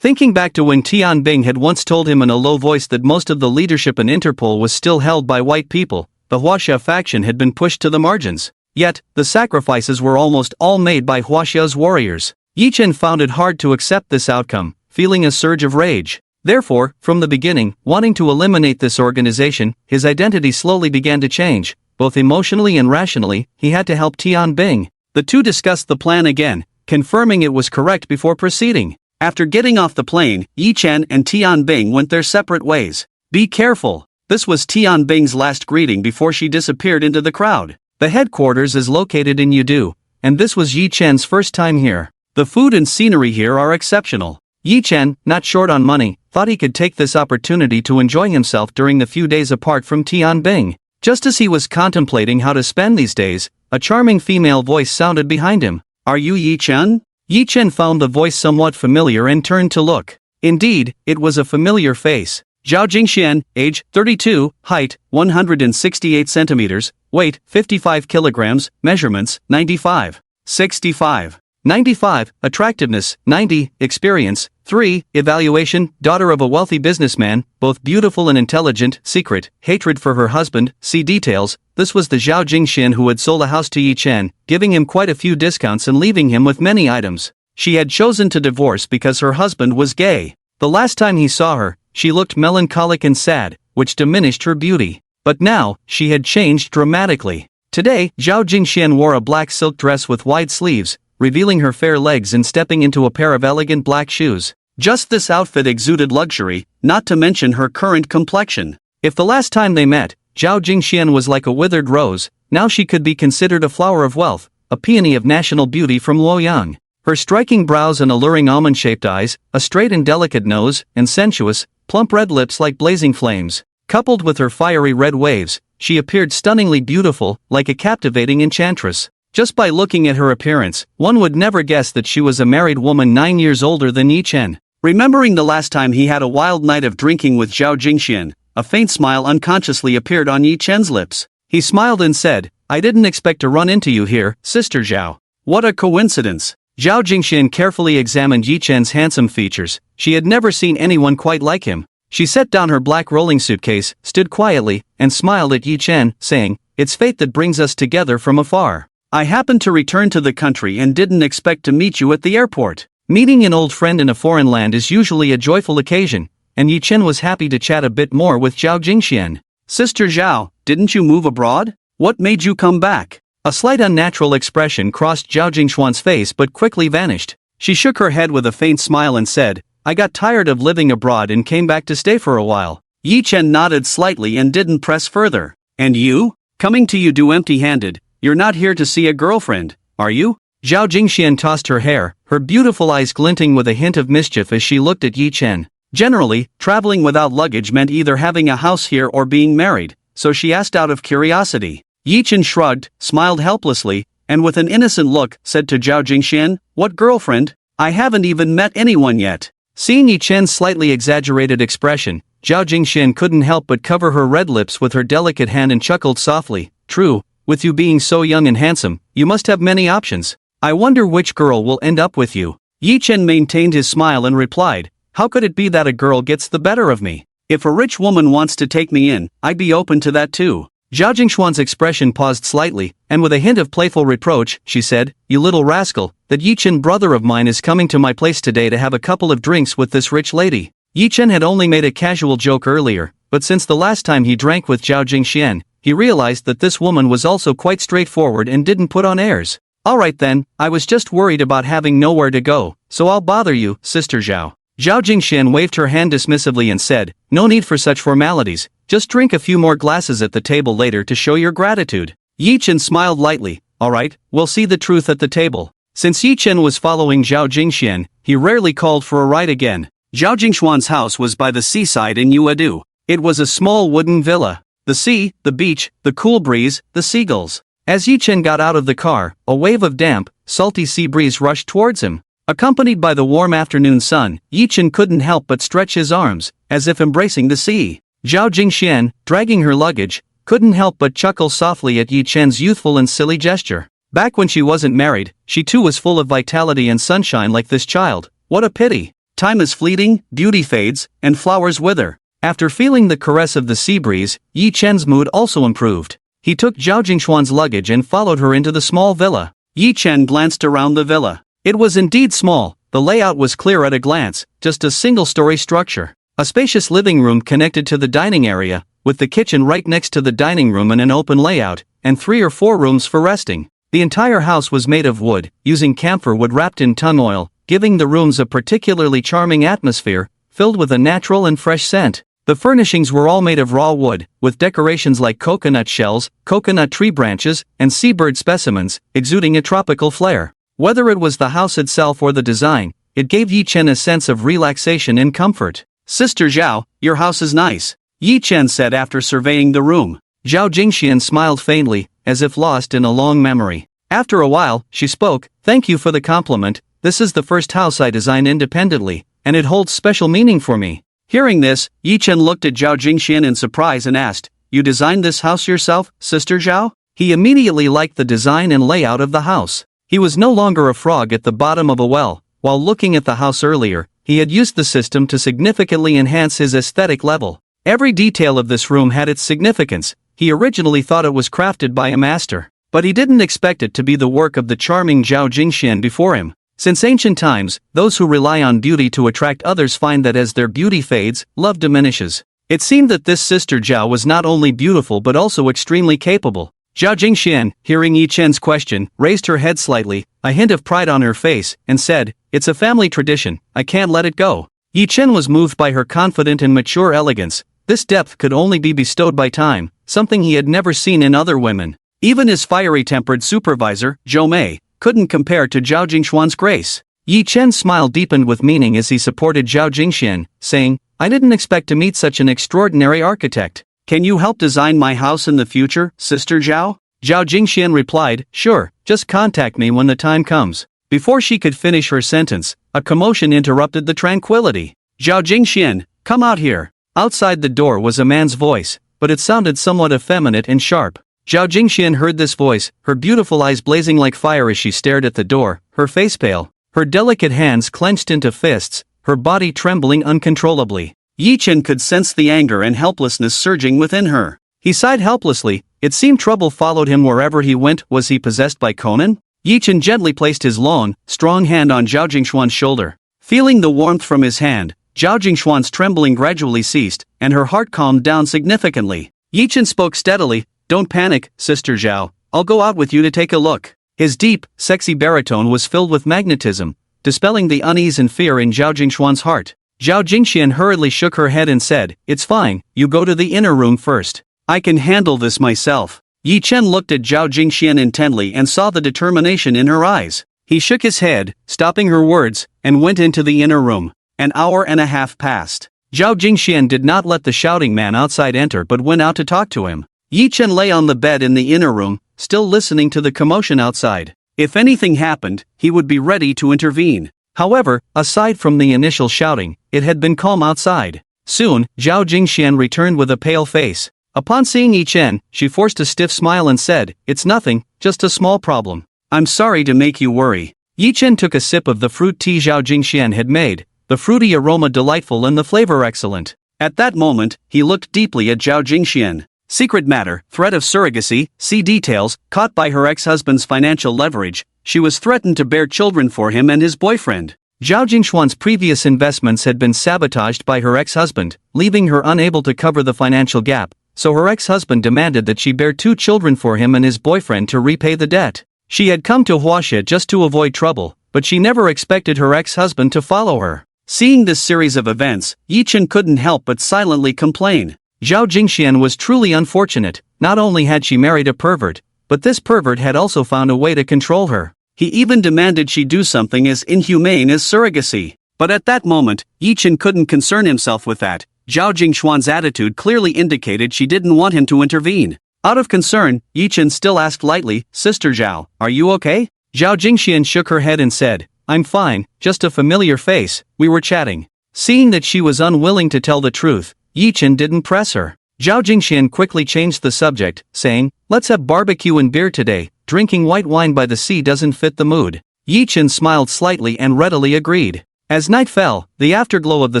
Thinking back to when Tian Bing had once told him in a low voice that most of the leadership in Interpol was still held by white people, the Huaxia faction had been pushed to the margins. Yet, the sacrifices were almost all made by Huaxia's warriors. Yi Chen found it hard to accept this outcome, feeling a surge of rage. Therefore, from the beginning, wanting to eliminate this organization, his identity slowly began to change. Both emotionally and rationally, he had to help Tian Bing. The two discussed the plan again, confirming it was correct before proceeding. After getting off the plane, Yi Chen and Tian Bing went their separate ways. Be careful. This was Tian Bing's last greeting before she disappeared into the crowd. The headquarters is located in Yudu, and this was Yi Chen's first time here. The food and scenery here are exceptional. Yi Chen, not short on money, thought he could take this opportunity to enjoy himself during the few days apart from Tian Bing. Just as he was contemplating how to spend these days, a charming female voice sounded behind him. Are you Yi Chen? Yi Chen found the voice somewhat familiar and turned to look. Indeed, it was a familiar face. Zhao Jingxian, age 32, height 168 centimeters, weight 55 kilograms, measurements 95, 65, 95, attractiveness 90, experience 3, evaluation, daughter of a wealthy businessman, both beautiful and intelligent, secret, hatred for her husband, see details. This was the Zhao Jingxian who had sold a house to Yi Chen, giving him quite a few discounts and leaving him with many items. She had chosen to divorce because her husband was gay. The last time he saw her, she looked melancholic and sad, which diminished her beauty. But now, she had changed dramatically. Today, Zhao Jingxian wore a black silk dress with wide sleeves, revealing her fair legs and stepping into a pair of elegant black shoes. Just this outfit exuded luxury, not to mention her current complexion. If the last time they met, Zhao Jingxian was like a withered rose, now she could be considered a flower of wealth, a peony of national beauty from Luoyang. Her striking brows and alluring almond-shaped eyes, a straight and delicate nose, and sensuous, plump red lips like blazing flames. Coupled with her fiery red waves, she appeared stunningly beautiful, like a captivating enchantress. Just by looking at her appearance, one would never guess that she was a married woman 9 years older than Yi Chen. Remembering the last time he had a wild night of drinking with Zhao Jingxian, a faint smile unconsciously appeared on Yi Chen's lips. He smiled and said, I didn't expect to run into you here, Sister Zhao. What a coincidence. Zhao Jingxian carefully examined Yi Chen's handsome features. She had never seen anyone quite like him. She set down her black rolling suitcase, stood quietly, and smiled at Yi Chen, saying, It's fate that brings us together from afar. I happened to return to the country and didn't expect to meet you at the airport. Meeting an old friend in a foreign land is usually a joyful occasion, and Yi Chen was happy to chat a bit more with Zhao Jingxian. Sister Zhao, didn't you move abroad? What made you come back? A slight unnatural expression crossed Zhao Jingxuan's face but quickly vanished. She shook her head with a faint smile and said, I got tired of living abroad and came back to stay for a while. Yi Chen nodded slightly and didn't press further. And you? Coming to Yudu empty-handed, you're not here to see a girlfriend, are you? Zhao Jingxian tossed her hair, her beautiful eyes glinting with a hint of mischief as she looked at Yi Chen. Generally, traveling without luggage meant either having a house here or being married, so she asked out of curiosity. Yi Chen shrugged, smiled helplessly, and with an innocent look, said to Zhao Jingxian, What girlfriend? I haven't even met anyone yet. Seeing Yi Chen's slightly exaggerated expression, Zhao Jingxian couldn't help but cover her red lips with her delicate hand and chuckled softly. True, with you being so young and handsome, you must have many options. I wonder which girl will end up with you. Yi Chen maintained his smile and replied, How could it be that a girl gets the better of me? If a rich woman wants to take me in, I'd be open to that too. Zhao Jingxuan's expression paused slightly, and with a hint of playful reproach, she said, You little rascal, that Yi Chen brother of mine is coming to my place today to have a couple of drinks with this rich lady. Yi Chen had only made a casual joke earlier, but since the last time he drank with Zhao Jingxian, he realized that this woman was also quite straightforward and didn't put on airs. Alright then, I was just worried about having nowhere to go, so I'll bother you, Sister Zhao. Zhao Jingxian waved her hand dismissively and said, No need for such formalities, just drink a few more glasses at the table later to show your gratitude. Yi Chen smiled lightly, Alright, we'll see the truth at the table. Since Yi Chen was following Zhao Jingxian, he rarely called for a ride again. Zhao Jingxuan's house was by the seaside in Yuedu. It was a small wooden villa. The sea, the beach, the cool breeze, the seagulls. As Yi Chen got out of the car, a wave of damp, salty sea breeze rushed towards him. Accompanied by the warm afternoon sun, Yi Chen couldn't help but stretch his arms, as if embracing the sea. Zhao Jingxian, dragging her luggage, couldn't help but chuckle softly at Yi Chen's youthful and silly gesture. Back when she wasn't married, she too was full of vitality and sunshine like this child. What a pity. Time is fleeting, beauty fades, and flowers wither. After feeling the caress of the sea breeze, Yi Chen's mood also improved. He took Zhao Jingshuan's luggage and followed her into the small villa. Yi Chen glanced around the villa. It was indeed small, the layout was clear at a glance, just a single-story structure. A spacious living room connected to the dining area, with the kitchen right next to the dining room in an open layout, and 3 or 4 rooms for resting. The entire house was made of wood, using camphor wood wrapped in tung oil, giving the rooms a particularly charming atmosphere, filled with a natural and fresh scent. The furnishings were all made of raw wood, with decorations like coconut shells, coconut tree branches, and seabird specimens, exuding a tropical flair. Whether it was the house itself or the design, it gave Yi Chen a sense of relaxation and comfort. "Sister Zhao, your house is nice," Yi Chen said after surveying the room. Zhao Jingxian smiled faintly, as if lost in a long memory. After a while, she spoke, "Thank you for the compliment. This is the first house I designed independently, and it holds special meaning for me." Hearing this, Yi Chen looked at Zhao Jingxian in surprise and asked, "You designed this house yourself, Sister Zhao?" He immediately liked the design and layout of the house. He was no longer a frog at the bottom of a well. While looking at the house earlier, he had used the system to significantly enhance his aesthetic level. Every detail of this room had its significance. He originally thought it was crafted by a master, but he didn't expect it to be the work of the charming Zhao Jingxian before him. Since ancient times, those who rely on beauty to attract others find that as their beauty fades, love diminishes. It seemed that this Sister Zhao was not only beautiful but also extremely capable. Zhao Jingxian, hearing Yi Chen's question, raised her head slightly, a hint of pride on her face, and said, "It's a family tradition, I can't let it go." Yi Chen was moved by her confident and mature elegance. This depth could only be bestowed by time, something he had never seen in other women. Even his fiery-tempered supervisor, Zhou Mei, couldn't compare to Zhao Jingshuan's grace. Yi Chen's smile deepened with meaning as he supported Zhao Jingxian, saying, "I didn't expect to meet such an extraordinary architect. Can you help design my house in the future, Sister Zhao?" Zhao Jingxian replied, "Sure, just contact me when the time comes." Before she could finish her sentence, a commotion interrupted the tranquility. "Zhao Jingxian, come out here." Outside the door was a man's voice, but it sounded somewhat effeminate and sharp. Zhao Jingxian heard this voice, her beautiful eyes blazing like fire as she stared at the door, her face pale, her delicate hands clenched into fists, her body trembling uncontrollably. Yi Chen could sense the anger and helplessness surging within her. He sighed helplessly. It seemed trouble followed him wherever he went. Was he possessed by Conan? Yi Chen gently placed his long, strong hand on Zhao Jingshuan's shoulder. Feeling the warmth from his hand, Zhao Jingshuan's trembling gradually ceased, and her heart calmed down significantly. Yi Chen spoke steadily, "Don't panic, Sister Zhao, I'll go out with you to take a look." His deep, sexy baritone was filled with magnetism, dispelling the unease and fear in Zhao Jingshuan's heart. Zhao Jingxian hurriedly shook her head and said, "It's fine, you go to the inner room first. I can handle this myself." Yi Chen looked at Zhao Jingxian intently and saw the determination in her eyes. He shook his head, stopping her words, and went into the inner room. An hour and a half passed. Zhao Jingxian did not let the shouting man outside enter but went out to talk to him. Yi Chen lay on the bed in the inner room, still listening to the commotion outside. If anything happened, he would be ready to intervene. However, aside from the initial shouting, it had been calm outside. Soon, Zhao Jingxian returned with a pale face. Upon seeing Yi Chen, she forced a stiff smile and said, "It's nothing, just a small problem. I'm sorry to make you worry." Yi Chen took a sip of the fruit tea Zhao Jingxian had made, the fruity aroma delightful and the flavor excellent. At that moment, he looked deeply at Zhao Jingxian. Secret matter, threat of surrogacy, see details, caught by her ex-husband's financial leverage, she was threatened to bear children for him and his boyfriend. Zhao Jingshuan's previous investments had been sabotaged by her ex-husband, leaving her unable to cover the financial gap, so her ex-husband demanded that she bear 2 children for him and his boyfriend to repay the debt. She had come to Huaxia just to avoid trouble, but she never expected her ex-husband to follow her. Seeing this series of events, Yi Chen couldn't help but silently complain. Zhao Jingxian was truly unfortunate. Not only had she married a pervert, but this pervert had also found a way to control her. He even demanded she do something as inhumane as surrogacy. But at that moment, Yi Chen couldn't concern himself with that. Zhao Jingxuan's attitude clearly indicated she didn't want him to intervene. Out of concern, Yichen still asked lightly, "Sister Zhao, are you okay?" Zhao Jingxian shook her head and said, "I'm fine, just a familiar face, we were chatting." Seeing that she was unwilling to tell the truth, Yichen didn't press her. Zhao Jingxian quickly changed the subject, saying, "Let's have barbecue and beer today, drinking white wine by the sea doesn't fit the mood." Yichen smiled slightly and readily agreed. As night fell, the afterglow of the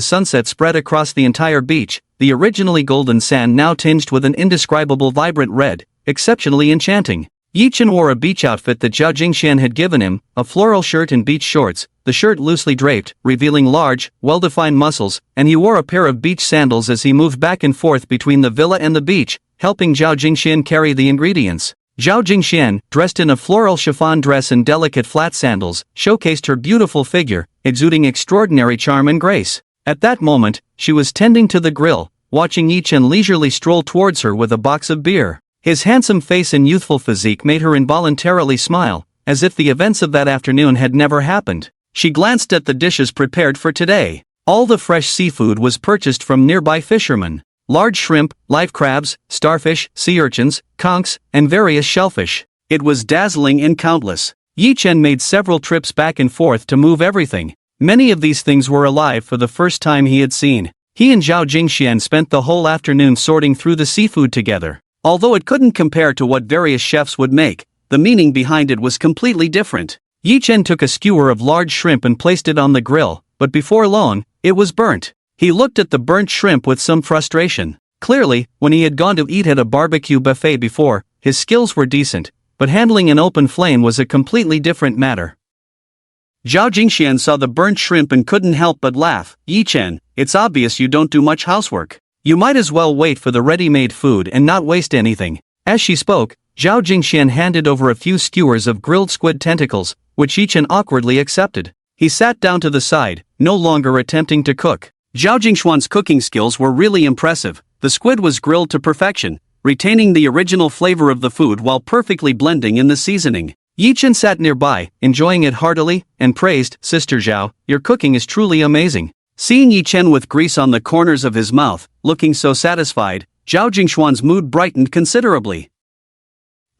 sunset spread across the entire beach, the originally golden sand now tinged with an indescribable vibrant red, exceptionally enchanting. Yichen wore a beach outfit that Zhao Jingxian had given him, a floral shirt and beach shorts, the shirt loosely draped, revealing large, well-defined muscles, and he wore a pair of beach sandals as he moved back and forth between the villa and the beach, helping Zhao Jingxian carry the ingredients. Zhao Jingxian, dressed in a floral chiffon dress and delicate flat sandals, showcased her beautiful figure, exuding extraordinary charm and grace. At that moment, she was tending to the grill, watching Yichen leisurely stroll towards her with a box of beer. His handsome face and youthful physique made her involuntarily smile, as if the events of that afternoon had never happened. She glanced at the dishes prepared for today. All the fresh seafood was purchased from nearby fishermen. Large shrimp, live crabs, starfish, sea urchins, conchs, and various shellfish. It was dazzling and countless. Yichen made several trips back and forth to move everything. Many of these things were alive for the first time he had seen. He and Zhao Jingxian spent the whole afternoon sorting through the seafood together. Although it couldn't compare to what various chefs would make, the meaning behind it was completely different. Yichen took a skewer of large shrimp and placed it on the grill, but before long, it was burnt. He looked at the burnt shrimp with some frustration. Clearly, when he had gone to eat at a barbecue buffet before, his skills were decent, but handling an open flame was a completely different matter. Zhao Jingxian saw the burnt shrimp and couldn't help but laugh. "Yichen, it's obvious you don't do much housework. You might as well wait for the ready-made food and not waste anything." As she spoke, Zhao Jingxian handed over a few skewers of grilled squid tentacles, which Yichen awkwardly accepted. He sat down to the side, no longer attempting to cook. Zhao Jingxuan's cooking skills were really impressive. The squid was grilled to perfection, retaining the original flavor of the food while perfectly blending in the seasoning. Yichen sat nearby, enjoying it heartily, and praised, "Sister Zhao, your cooking is truly amazing." Seeing Yichen with grease on the corners of his mouth, looking so satisfied, Zhao Jingxuan's mood brightened considerably.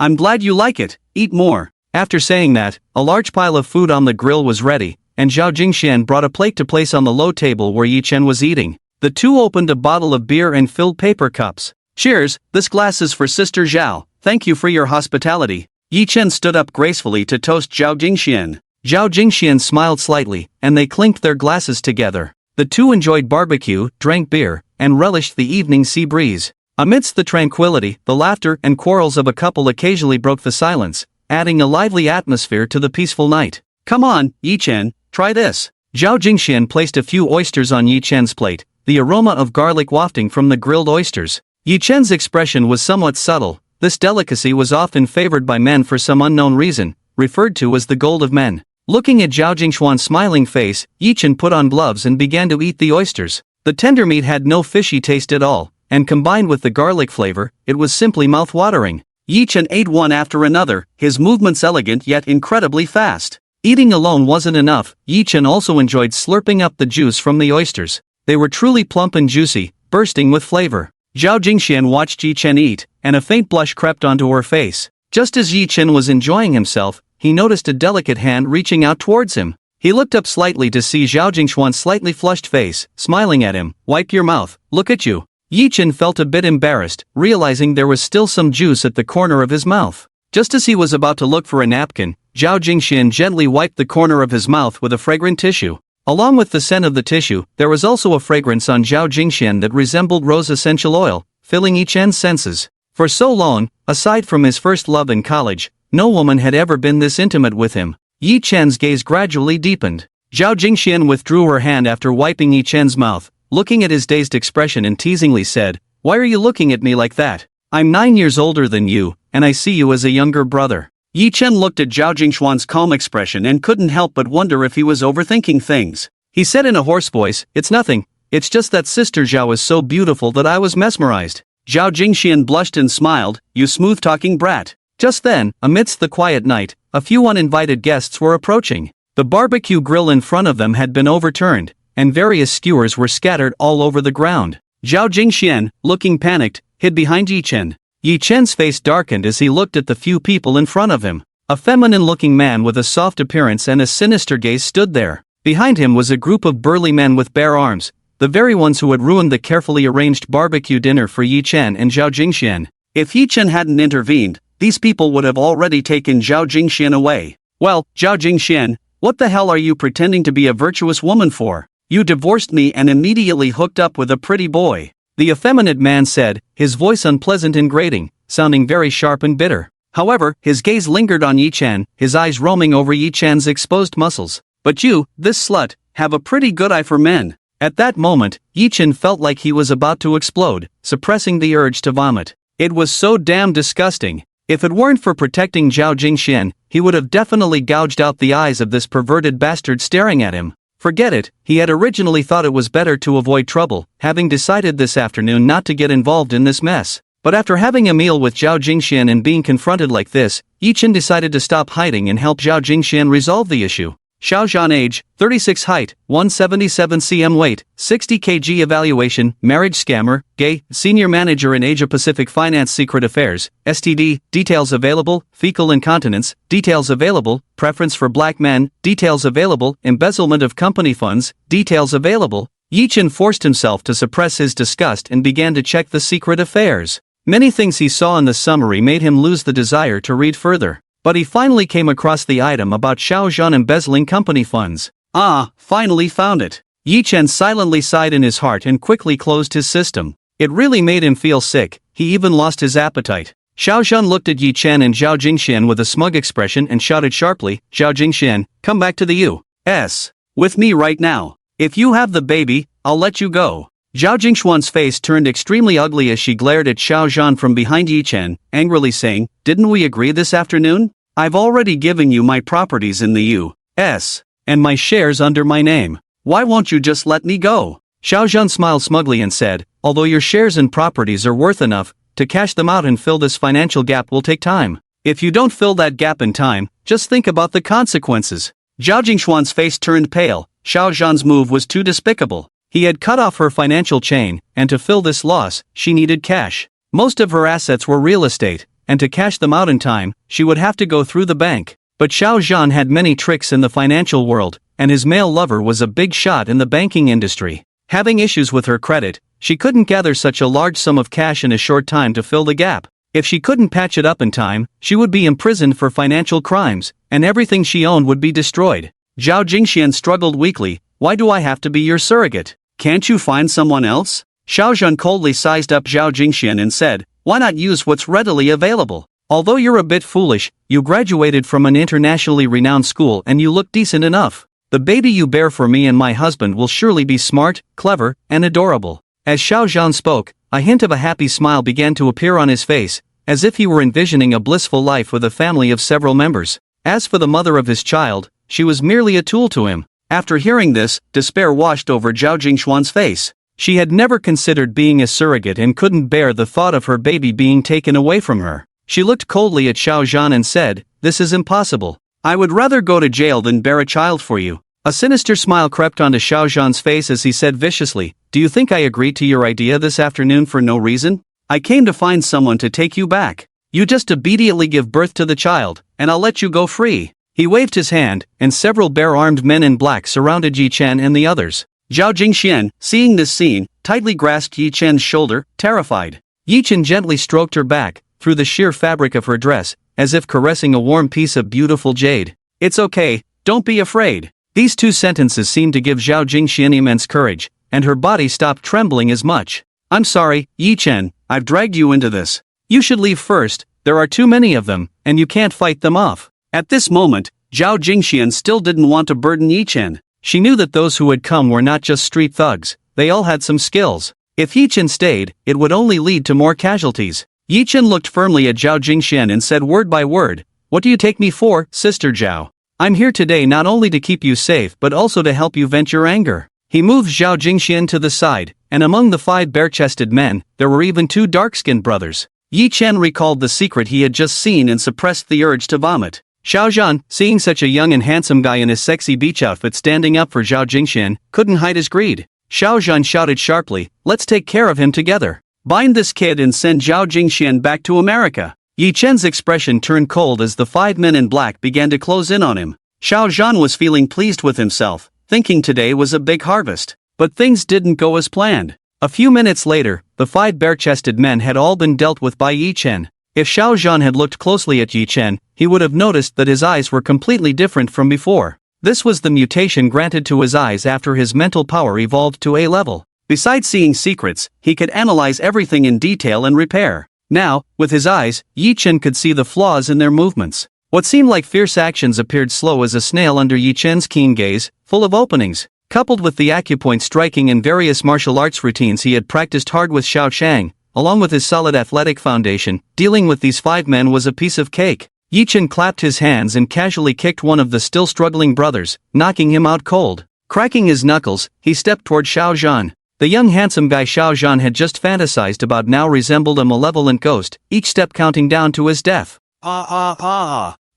"I'm glad you like it, eat more." After saying that, a large pile of food on the grill was ready, and Zhao Jingxian brought a plate to place on the low table where Yichen was eating. The two opened a bottle of beer and filled paper cups. "Cheers, this glass is for Sister Zhao, thank you for your hospitality." Yichen stood up gracefully to toast Zhao Jingxian. Zhao Jingxian smiled slightly, and they clinked their glasses together. The two enjoyed barbecue, drank beer, and relished the evening sea breeze. Amidst the tranquility, the laughter and quarrels of a couple occasionally broke the silence, adding a lively atmosphere to the peaceful night. "Come on, Yichen, try this." Zhao Jingxian placed a few oysters on Yichen's plate, the aroma of garlic wafting from the grilled oysters. Yichen's expression was somewhat subtle. This delicacy was often favored by men for some unknown reason, referred to as the gold of men. Looking at Zhao Jingxuan's smiling face, Yichen put on gloves and began to eat the oysters. The tender meat had no fishy taste at all, and combined with the garlic flavor, it was simply mouth-watering. Yichen ate one after another, his movements elegant yet incredibly fast. Eating alone wasn't enough, Yichen also enjoyed slurping up the juice from the oysters. They were truly plump and juicy, bursting with flavor. Zhao Jingxian watched Yichen eat, and a faint blush crept onto her face. Just as Yichen was enjoying himself, he noticed a delicate hand reaching out towards him. He looked up slightly to see Zhao Jingxuan's slightly flushed face, smiling at him. "Wipe your mouth, look at you." Yichen felt a bit embarrassed, realizing there was still some juice at the corner of his mouth. Just as he was about to look for a napkin, Zhao Jingxian gently wiped the corner of his mouth with a fragrant tissue. Along with the scent of the tissue, there was also a fragrance on Zhao Jingxian that resembled rose essential oil, filling Yichen's senses. For so long, aside from his first love in college, no woman had ever been this intimate with him. Yichen's gaze gradually deepened. Zhao Jingxian withdrew her hand after wiping Yichen's mouth, looking at his dazed expression and teasingly said, "Why are you looking at me like that? I'm 9 years older than you, and I see you as a younger brother." Yichen looked at Zhao Jingxuan's calm expression and couldn't help but wonder if he was overthinking things. He said in a hoarse voice, "It's nothing, it's just that Sister Zhao is so beautiful that I was mesmerized." Zhao Jingxian blushed and smiled, "You smooth-talking brat." Just then, amidst the quiet night, a few uninvited guests were approaching. The barbecue grill in front of them had been overturned, and various skewers were scattered all over the ground. Zhao Jingxian, looking panicked, hid behind Yi Chen. Yi Chen's face darkened as he looked at the few people in front of him. A feminine-looking man with a soft appearance and a sinister gaze stood there. Behind him was a group of burly men with bare arms, the very ones who had ruined the carefully arranged barbecue dinner for Yi Chen and Zhao Jingxian. If Yi Chen hadn't intervened, these people would have already taken Zhao Jingxian away. Well, Zhao Jingxian, what the hell are you pretending to be a virtuous woman for? You divorced me and immediately hooked up with a pretty boy. The effeminate man said, his voice unpleasant and grating, sounding very sharp and bitter. However, his gaze lingered on Yi Chen, his eyes roaming over Yi Chen's exposed muscles. But you, this slut, have a pretty good eye for men. At that moment, Yi Chen felt like he was about to explode, suppressing the urge to vomit. It was so damn disgusting. If it weren't for protecting Zhao Jingxian, he would have definitely gouged out the eyes of this perverted bastard staring at him. Forget it, he had originally thought it was better to avoid trouble, having decided this afternoon not to get involved in this mess. But after having a meal with Zhao Jingxian and being confronted like this, Yi Chen decided to stop hiding and help Zhao Jingxian resolve the issue. Xiao Zhan age, 36 height, 177 cm weight, 60 kg evaluation, marriage scammer, gay, senior manager in Asia Pacific Finance Secret Affairs, STD, details available, fecal incontinence, details available, preference for black men, details available, embezzlement of company funds, details available. Yi Chen forced himself to suppress his disgust and began to check the secret affairs. Many things he saw in the summary made him lose the desire to read further. But he finally came across the item about Xiao Zhan embezzling company funds. Ah, finally found it. Yi Chen silently sighed in his heart and quickly closed his system. It really made him feel sick, he even lost his appetite. Xiao Zhan looked at Yi Chen and Zhao Jingxian with a smug expression and shouted sharply, Zhao Jingxian, come back to the U.S. with me right now. If you have the baby, I'll let you go. Zhao Jingxian's face turned extremely ugly as she glared at Xiao Zhan from behind Yi Chen, angrily saying, didn't we agree this afternoon? I've already given you my properties in the U.S. and my shares under my name. Why won't you just let me go? Xiao Zhan smiled smugly and said, although your shares and properties are worth enough, to cash them out and fill this financial gap will take time. If you don't fill that gap in time, just think about the consequences. Zhao Jingxian's face turned pale. Xiao Zhan's move was too despicable. He had cut off her financial chain, and to fill this loss, she needed cash. Most of her assets were real estate, and to cash them out in time, she would have to go through the bank. But Xiao Zhan had many tricks in the financial world, and his male lover was a big shot in the banking industry. Having issues with her credit, she couldn't gather such a large sum of cash in a short time to fill the gap. If she couldn't patch it up in time, she would be imprisoned for financial crimes, and everything she owned would be destroyed. Zhao Jingxian struggled weakly, why do I have to be your surrogate? Can't you find someone else? Xiao Zhan coldly sized up Zhao Jingxian and said, why not use what's readily available? Although you're a bit foolish, you graduated from an internationally renowned school and you look decent enough. The baby you bear for me and my husband will surely be smart, clever, and adorable. As Xiao Zhan spoke, a hint of a happy smile began to appear on his face, as if he were envisioning a blissful life with a family of several members. As for the mother of his child, she was merely a tool to him. After hearing this, despair washed over Zhao Jingxian's face. She had never considered being a surrogate and couldn't bear the thought of her baby being taken away from her. She looked coldly at Xiao Zhan and said, this is impossible. I would rather go to jail than bear a child for you. A sinister smile crept onto Xiao Zhan's face as he said viciously, do you think I agreed to your idea this afternoon for no reason? I came to find someone to take you back. You just immediately give birth to the child, and I'll let you go free. He waved his hand, and several bare-armed men in black surrounded Yi Chen and the others. Zhao Jingxian, seeing this scene, tightly grasped Yi Chen's shoulder, terrified. Yi Chen gently stroked her back, through the sheer fabric of her dress, as if caressing a warm piece of beautiful jade. It's okay, don't be afraid. These two sentences seemed to give Zhao Jingxian immense courage, and her body stopped trembling as much. I'm sorry, Yi Chen, I've dragged you into this. You should leave first, there are too many of them, and you can't fight them off. At this moment, Zhao Jingxian still didn't want to burden Yi Chen. She knew that those who had come were not just street thugs, they all had some skills. If Yi Chen stayed, it would only lead to more casualties. Yi Chen looked firmly at Zhao Jingxian and said word by word, what do you take me for, Sister Zhao? I'm here today not only to keep you safe but also to help you vent your anger. He moved Zhao Jingxian to the side, and among the 5 bare-chested men, there were even 2 dark-skinned brothers. Yi Chen recalled the secret he had just seen and suppressed the urge to vomit. Xiao Zhan, seeing such a young and handsome guy in his sexy beach outfit standing up for Zhao Jingxian, couldn't hide his greed. Xiao Zhan shouted sharply, let's take care of him together. Bind this kid and send Zhao Jingxian back to America. Yi Chen's expression turned cold as the 5 men in black began to close in on him. Xiao Zhan was feeling pleased with himself, thinking today was a big harvest. But things didn't go as planned. A few minutes later, the 5 bare-chested men had all been dealt with by Yi Chen. If Xiao Zhan had looked closely at Yi Chen, he would have noticed that his eyes were completely different from before. This was the mutation granted to his eyes after his mental power evolved to A level. Besides seeing secrets, he could analyze everything in detail and repair. Now, with his eyes, Yi Chen could see the flaws in their movements. What seemed like fierce actions appeared slow as a snail under Yi Chen's keen gaze, full of openings. Coupled with the acupoint striking and various martial arts routines he had practiced hard with Xiao Chang, along with his solid athletic foundation, dealing with these 5 men was a piece of cake. Yi Chen clapped his hands and casually kicked one of the still struggling brothers, knocking him out cold. Cracking his knuckles, he stepped toward Xiao Zhan. The young handsome guy Xiao Zhan had just fantasized about now resembled a malevolent ghost, each step counting down to his death.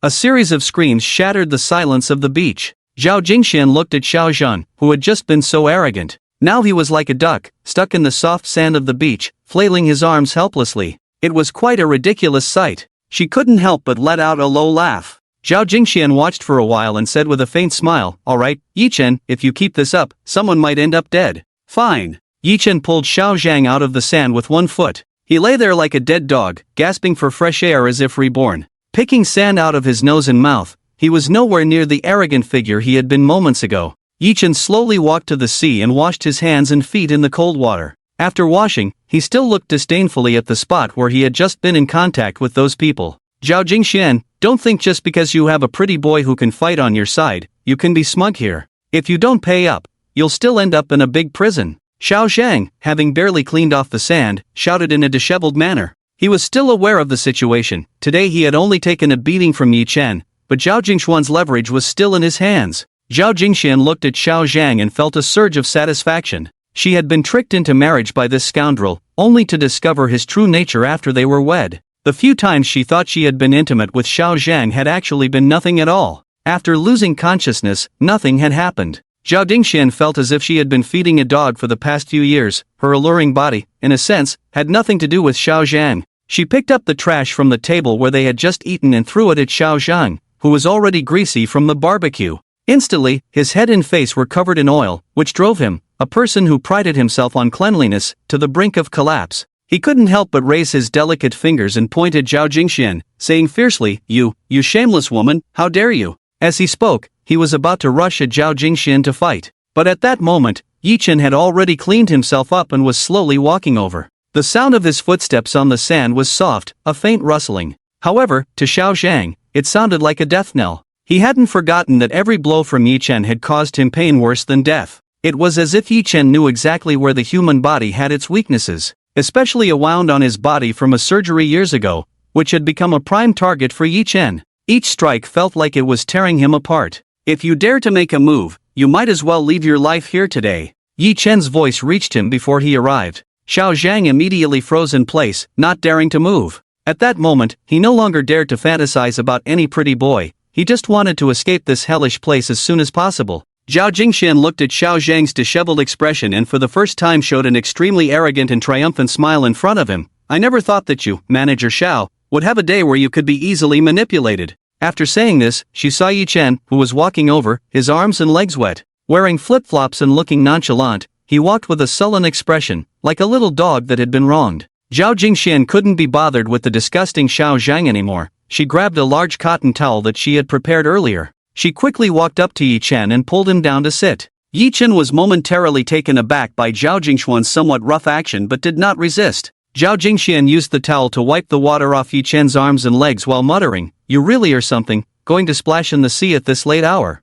A series of screams shattered the silence of the beach. Zhao Jingxian looked at Xiao Zhan, who had just been so arrogant. Now he was like a duck, stuck in the soft sand of the beach, flailing his arms helplessly. It was quite a ridiculous sight. She couldn't help but let out a low laugh. Zhao Jingxian watched for a while and said with a faint smile, alright, Yi Chen, if you keep this up, someone might end up dead. Fine. Yi Chen pulled Xiao Zhang out of the sand with one foot. He lay there like a dead dog, gasping for fresh air as if reborn. Picking sand out of his nose and mouth, he was nowhere near the arrogant figure he had been moments ago. Yi Chen slowly walked to the sea and washed his hands and feet in the cold water. After washing, he still looked disdainfully at the spot where he had just been in contact with those people. Zhao Jingxian, don't think just because you have a pretty boy who can fight on your side, you can be smug here. If you don't pay up, you'll still end up in a big prison. Xiao Zhang, having barely cleaned off the sand, shouted in a disheveled manner. He was still aware of the situation. Today he had only taken a beating from Yi Chen, but Zhao Jingxuan's leverage was still in his hands. Zhao Jingxian looked at Xiao Zhang and felt a surge of satisfaction. She had been tricked into marriage by this scoundrel, only to discover his true nature after they were wed. The few times she thought she had been intimate with Xiao Zhang had actually been nothing at all. After losing consciousness, nothing had happened. Zhao Dingxian felt as if she had been feeding a dog for the past few years. Her alluring body, in a sense, had nothing to do with Xiao Zhang. She picked up the trash from the table where they had just eaten and threw it at Xiao Zhang, who was already greasy from the barbecue. Instantly, his head and face were covered in oil, which drove him, a person who prided himself on cleanliness, to the brink of collapse. He couldn't help but raise his delicate fingers and point at Zhao Jingxian, saying fiercely, You shameless woman, how dare you? As he spoke, he was about to rush at Zhao Jingxian to fight. But at that moment, Yi Chen had already cleaned himself up and was slowly walking over. The sound of his footsteps on the sand was soft, a faint rustling. However, to Xiao Zhang, it sounded like a death knell. He hadn't forgotten that every blow from Yi Chen had caused him pain worse than death. It was as if Yi Chen knew exactly where the human body had its weaknesses, especially a wound on his body from a surgery years ago, which had become a prime target for Yi Chen. Each strike felt like it was tearing him apart. If you dare to make a move, you might as well leave your life here today. Yi Chen's voice reached him before he arrived. Xiao Zhang immediately froze in place, not daring to move. At that moment, he no longer dared to fantasize about any pretty boy. He just wanted to escape this hellish place as soon as possible. Zhao Jingxian looked at Xiao Zhang's disheveled expression and for the first time showed an extremely arrogant and triumphant smile in front of him. I never thought that you, Manager Xiao, would have a day where you could be easily manipulated. After saying this, she saw Yi Chen, who was walking over, his arms and legs wet. Wearing flip-flops and looking nonchalant, he walked with a sullen expression, like a little dog that had been wronged. Zhao Jingxian couldn't be bothered with the disgusting Xiao Zhang anymore. She grabbed a large cotton towel that she had prepared earlier. She quickly walked up to Yi Chen and pulled him down to sit. Yi Chen was momentarily taken aback by Zhao Jingxuan's somewhat rough action but did not resist. Zhao Jingxian used the towel to wipe the water off Yi Chen's arms and legs while muttering, You really are something, going to splash in the sea at this late hour.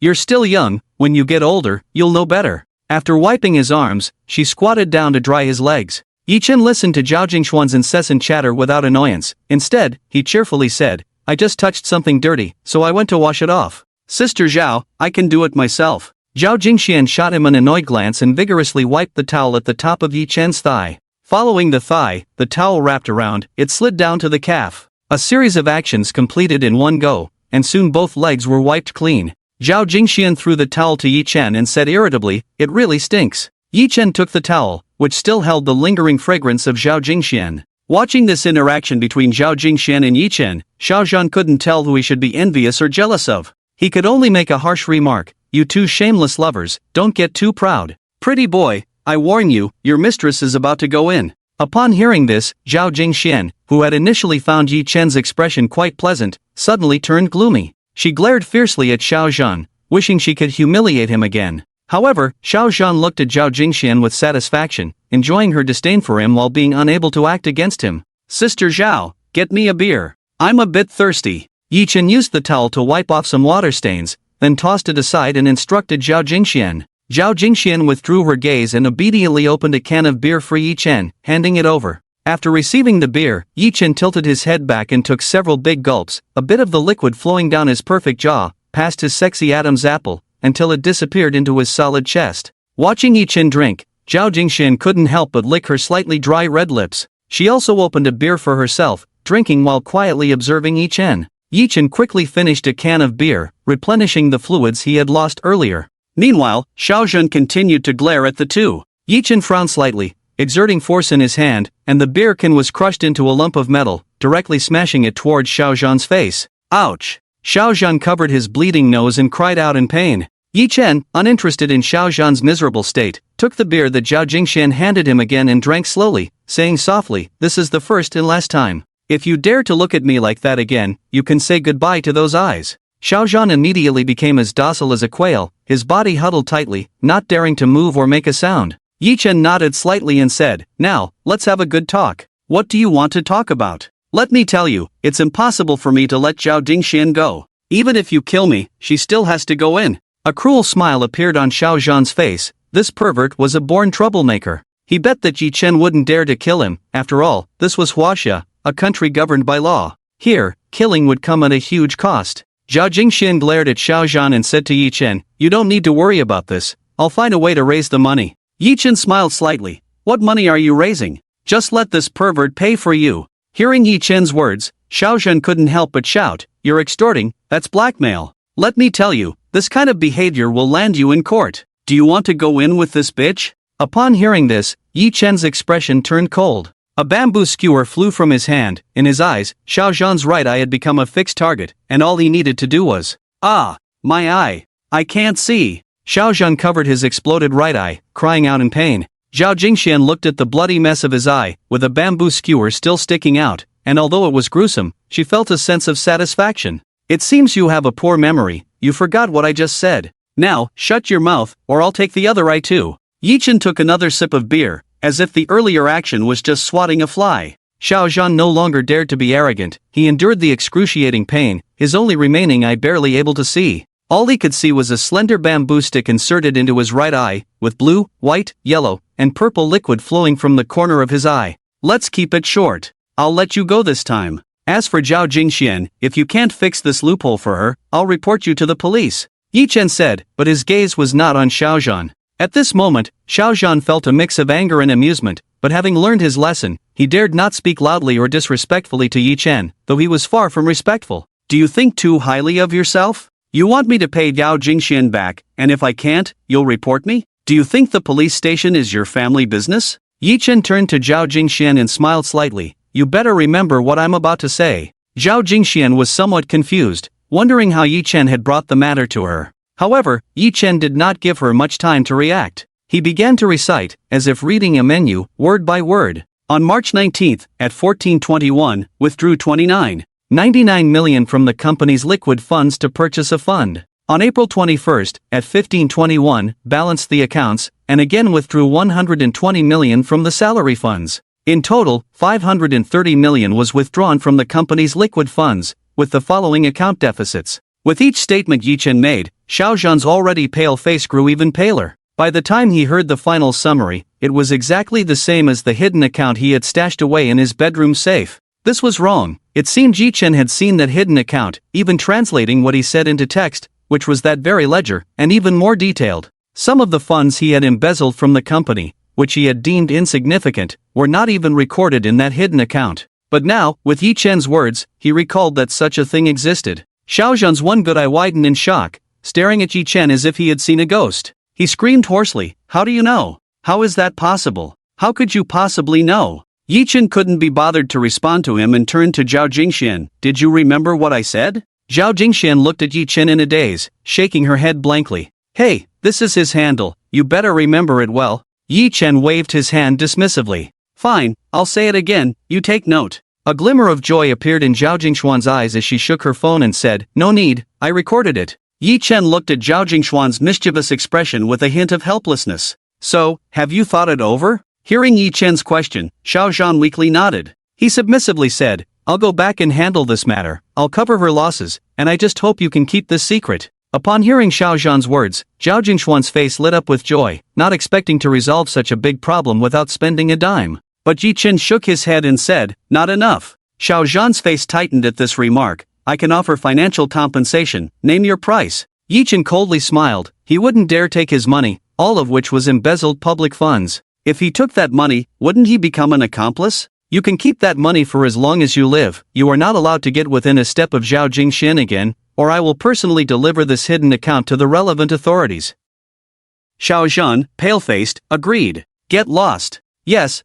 You're still young, when you get older, you'll know better. After wiping his arms, she squatted down to dry his legs. Yi Chen listened to Zhao Jingxuan's incessant chatter without annoyance. Instead, he cheerfully said, I just touched something dirty, so I went to wash it off. Sister Zhao, I can do it myself. Zhao Jingxian shot him an annoyed glance and vigorously wiped the towel at the top of Yi Chen's thigh. Following the thigh, the towel wrapped around, it slid down to the calf. A series of actions completed in one go, and soon both legs were wiped clean. Zhao Jingxian threw the towel to Yi Chen and said irritably, "It really stinks." Yi Chen took the towel, which still held the lingering fragrance of Zhao Jingxian. Watching this interaction between Zhao Jingxian and Yi Chen, Xiaozhan couldn't tell who he should be envious or jealous of. He could only make a harsh remark, "You two shameless lovers, don't get too proud. Pretty boy, I warn you, your mistress is about to go in." Upon hearing this, Zhao Jingxian, who had initially found Yi Chen's expression quite pleasant, suddenly turned gloomy. She glared fiercely at Xiaozhan, wishing she could humiliate him again. However, Xiaozhan looked at Zhao Jingxian with satisfaction, enjoying her disdain for him while being unable to act against him. "Sister Zhao, get me a beer. I'm a bit thirsty." Yi Chen used the towel to wipe off some water stains, then tossed it aside and instructed Zhao Jingxian. Zhao Jingxian withdrew her gaze and obediently opened a can of beer for Yi Chen, handing it over. After receiving the beer, Yi Chen tilted his head back and took several big gulps, a bit of the liquid flowing down his perfect jaw, past his sexy Adam's apple, until it disappeared into his solid chest. Watching Yi Chen drink, Zhao Jingxian couldn't help but lick her slightly dry red lips. She also opened a beer for herself, drinking while quietly observing Yi Chen. Yi Chen quickly finished a can of beer, replenishing the fluids he had lost earlier. Meanwhile, Xiaozhan continued to glare at the two. Yi Chen frowned slightly, exerting force in his hand, and the beer can was crushed into a lump of metal, directly smashing it towards Xiaozhan's face. Ouch! Xiaozhan covered his bleeding nose and cried out in pain. Yi Chen, uninterested in Xiaozhan's miserable state, took the beer that Zhao Jingxian handed him again and drank slowly, saying softly, "This is the first and last time. If you dare to look at me like that again, you can say goodbye to those eyes." Xiaozhan immediately became as docile as a quail, his body huddled tightly, not daring to move or make a sound. Yi Chen nodded slightly and said, "Now, let's have a good talk. What do you want to talk about? Let me tell you, it's impossible for me to let Zhao Jingxian go. Even if you kill me, she still has to go in." A cruel smile appeared on Xiaozhan's face. This pervert was a born troublemaker. He bet that Yi Chen wouldn't dare to kill him. After all, this was Huaxia, a country governed by law. Here, killing would come at a huge cost. Zhao Jingxian glared at Xiaozhan and said to Yi Chen, "You don't need to worry about this. I'll find a way to raise the money." Yi Chen smiled slightly. "What money are you raising? Just let this pervert pay for you." Hearing Yi Chen's words, Xiaozhan couldn't help but shout, "You're extorting, that's blackmail. Let me tell you, this kind of behavior will land you in court. Do you want to go in with this bitch?" Upon hearing this, Yi Chen's expression turned cold. A bamboo skewer flew from his hand. In his eyes, Xiaozhan's right eye had become a fixed target, and all he needed to do was, "Ah, my eye. I can't see." Xiaozhan covered his exploded right eye, crying out in pain. Zhao Jingxian looked at the bloody mess of his eye, with a bamboo skewer still sticking out, and although it was gruesome, she felt a sense of satisfaction. "It seems you have a poor memory. You forgot what I just said. Now, shut your mouth, or I'll take the other eye too." Yi Chen took another sip of beer, as if the earlier action was just swatting a fly. Xiaozhan no longer dared to be arrogant. He endured the excruciating pain, his only remaining eye barely able to see. All he could see was a slender bamboo stick inserted into his right eye, with blue, white, yellow, and purple liquid flowing from the corner of his eye. "Let's keep it short. I'll let you go this time. As for Zhao Jingxian, if you can't fix this loophole for her, I'll report you to the police," Yi Chen said, but his gaze was not on Xiaozhan. At this moment, Xiaozhan felt a mix of anger and amusement, but having learned his lesson, he dared not speak loudly or disrespectfully to Yi Chen, though he was far from respectful. "Do you think too highly of yourself? You want me to pay Zhao Jingxian back, and if I can't, you'll report me? Do you think the police station is your family business?" Yi Chen turned to Zhao Jingxian and smiled slightly. "You better remember what I'm about to say." Zhao Jingxian was somewhat confused, wondering how Yi Chen had brought the matter to her. However, Yi Chen did not give her much time to react. He began to recite, as if reading a menu, word by word. On March 19th, at 14:21, withdrew 29.99 million from the company's liquid funds to purchase a fund. On April 21st, at 15:21, balanced the accounts, and again withdrew 120 million from the salary funds. In total, 530 million was withdrawn from the company's liquid funds, with the following account deficits. With each statement Yi Chen made, Xiaozhan's already pale face grew even paler. By the time he heard the final summary, it was exactly the same as the hidden account he had stashed away in his bedroom safe. This was wrong. It seemed Yi Chen had seen that hidden account, even translating what he said into text, which was that very ledger, and even more detailed. Some of the funds he had embezzled from the company, which he had deemed insignificant, were not even recorded in that hidden account. But now, with Yi Chen's words, he recalled that such a thing existed. Xiaozhan's one good eye widened in shock. staring at Yi Chen as if he had seen a ghost. He screamed hoarsely, "How do you know? How is that possible? How could you possibly know?" Yi Chen couldn't be bothered to respond to him and turned to Zhao Jingxian. "Did you remember what I said?" Zhao Jingxian looked at Yi Chen in a daze, shaking her head blankly. "Hey, this is his handle, you better remember it well." Yi Chen waved his hand dismissively. "Fine, I'll say it again, you take note." A glimmer of joy appeared in Zhao Jingshuan's eyes as she shook her phone and said, "No need, I recorded it." Yi Chen looked at Zhao Jingshuan's mischievous expression with a hint of helplessness. "So, have you thought it over?" Hearing Yi Chen's question, Xiao Zhan weakly nodded. He submissively said, "I'll go back and handle this matter, I'll cover her losses, and I just hope you can keep this secret." Upon hearing Xiao Zhan's words, Zhao Jingshuan's face lit up with joy, not expecting to resolve such a big problem without spending a dime. But Yi Chen shook his head and said, "Not enough." Xiao Zhan's face tightened at this remark. "I can offer financial compensation, name your price." Yi Chen coldly smiled. He wouldn't dare take his money, all of which was embezzled public funds. If he took that money, wouldn't he become an accomplice? "You can keep that money for as long as you live. You are not allowed to get within a step of Zhao Jingxian again, or I will personally deliver this hidden account to the relevant authorities." Xiao Zhan, pale-faced, agreed. "Get lost. Yes,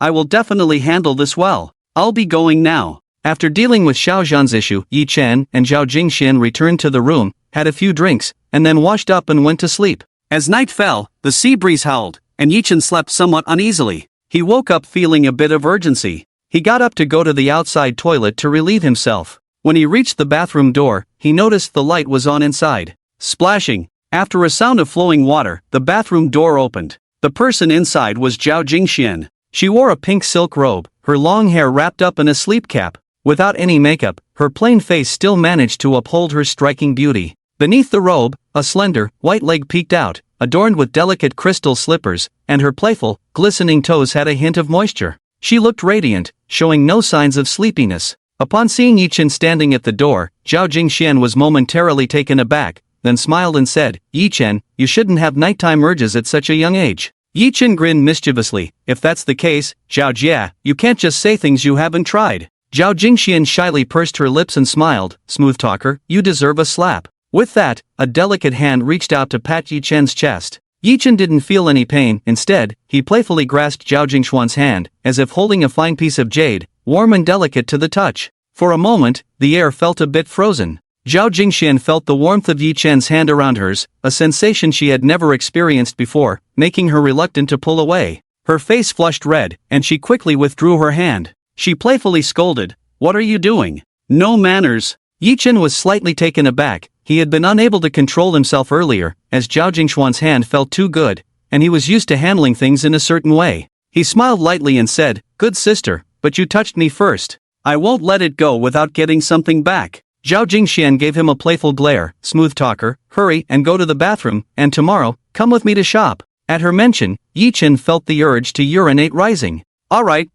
I will definitely handle this well. I'll be going now." After dealing with Xiao Zhan's issue, Yi Chen and Zhao Jingxian returned to the room, had a few drinks, and then washed up and went to sleep. As night fell, the sea breeze howled, and Yi Chen slept somewhat uneasily. He woke up feeling a bit of urgency. He got up to go to the outside toilet to relieve himself. When he reached the bathroom door, he noticed the light was on inside. Splashing. After a sound of flowing water, the bathroom door opened. The person inside was Zhao Jingxian. She wore a pink silk robe, her long hair wrapped up in a sleep cap. Without any makeup, her plain face still managed to uphold her striking beauty. Beneath the robe, a slender, white leg peeked out, adorned with delicate crystal slippers, and her playful, glistening toes had a hint of moisture. She looked radiant, showing no signs of sleepiness. Upon seeing Yi Chen standing at the door, Zhao Jingxian was momentarily taken aback, then smiled and said, "Yi Chen, you shouldn't have nighttime urges at such a young age." Yi Chen grinned mischievously. "If that's the case, Zhao Jia, you can't just say things you haven't tried." Zhao Jingxian shyly pursed her lips and smiled, "Smooth talker, you deserve a slap." With that, a delicate hand reached out to pat Yi Chen's chest. Yi Chen didn't feel any pain. Instead, he playfully grasped Zhao Jingshuan's hand, as if holding a fine piece of jade, warm and delicate to the touch. For a moment, the air felt a bit frozen. Zhao Jingxian felt the warmth of Yi Chen's hand around hers, a sensation she had never experienced before, making her reluctant to pull away. Her face flushed red, and she quickly withdrew her hand. She playfully scolded, "What are you doing? No manners." Yi Chen was slightly taken aback. He had been unable to control himself earlier, as Zhao Jingshuan's hand felt too good, and he was used to handling things in a certain way. He smiled lightly and said, "Good sister, but you touched me first. I won't let it go without getting something back." Zhao Jingxian gave him a playful glare. "Smooth talker, hurry and go to the bathroom, and tomorrow, come with me to shop." At her mention, Yi Chen felt the urge to urinate rising. All right,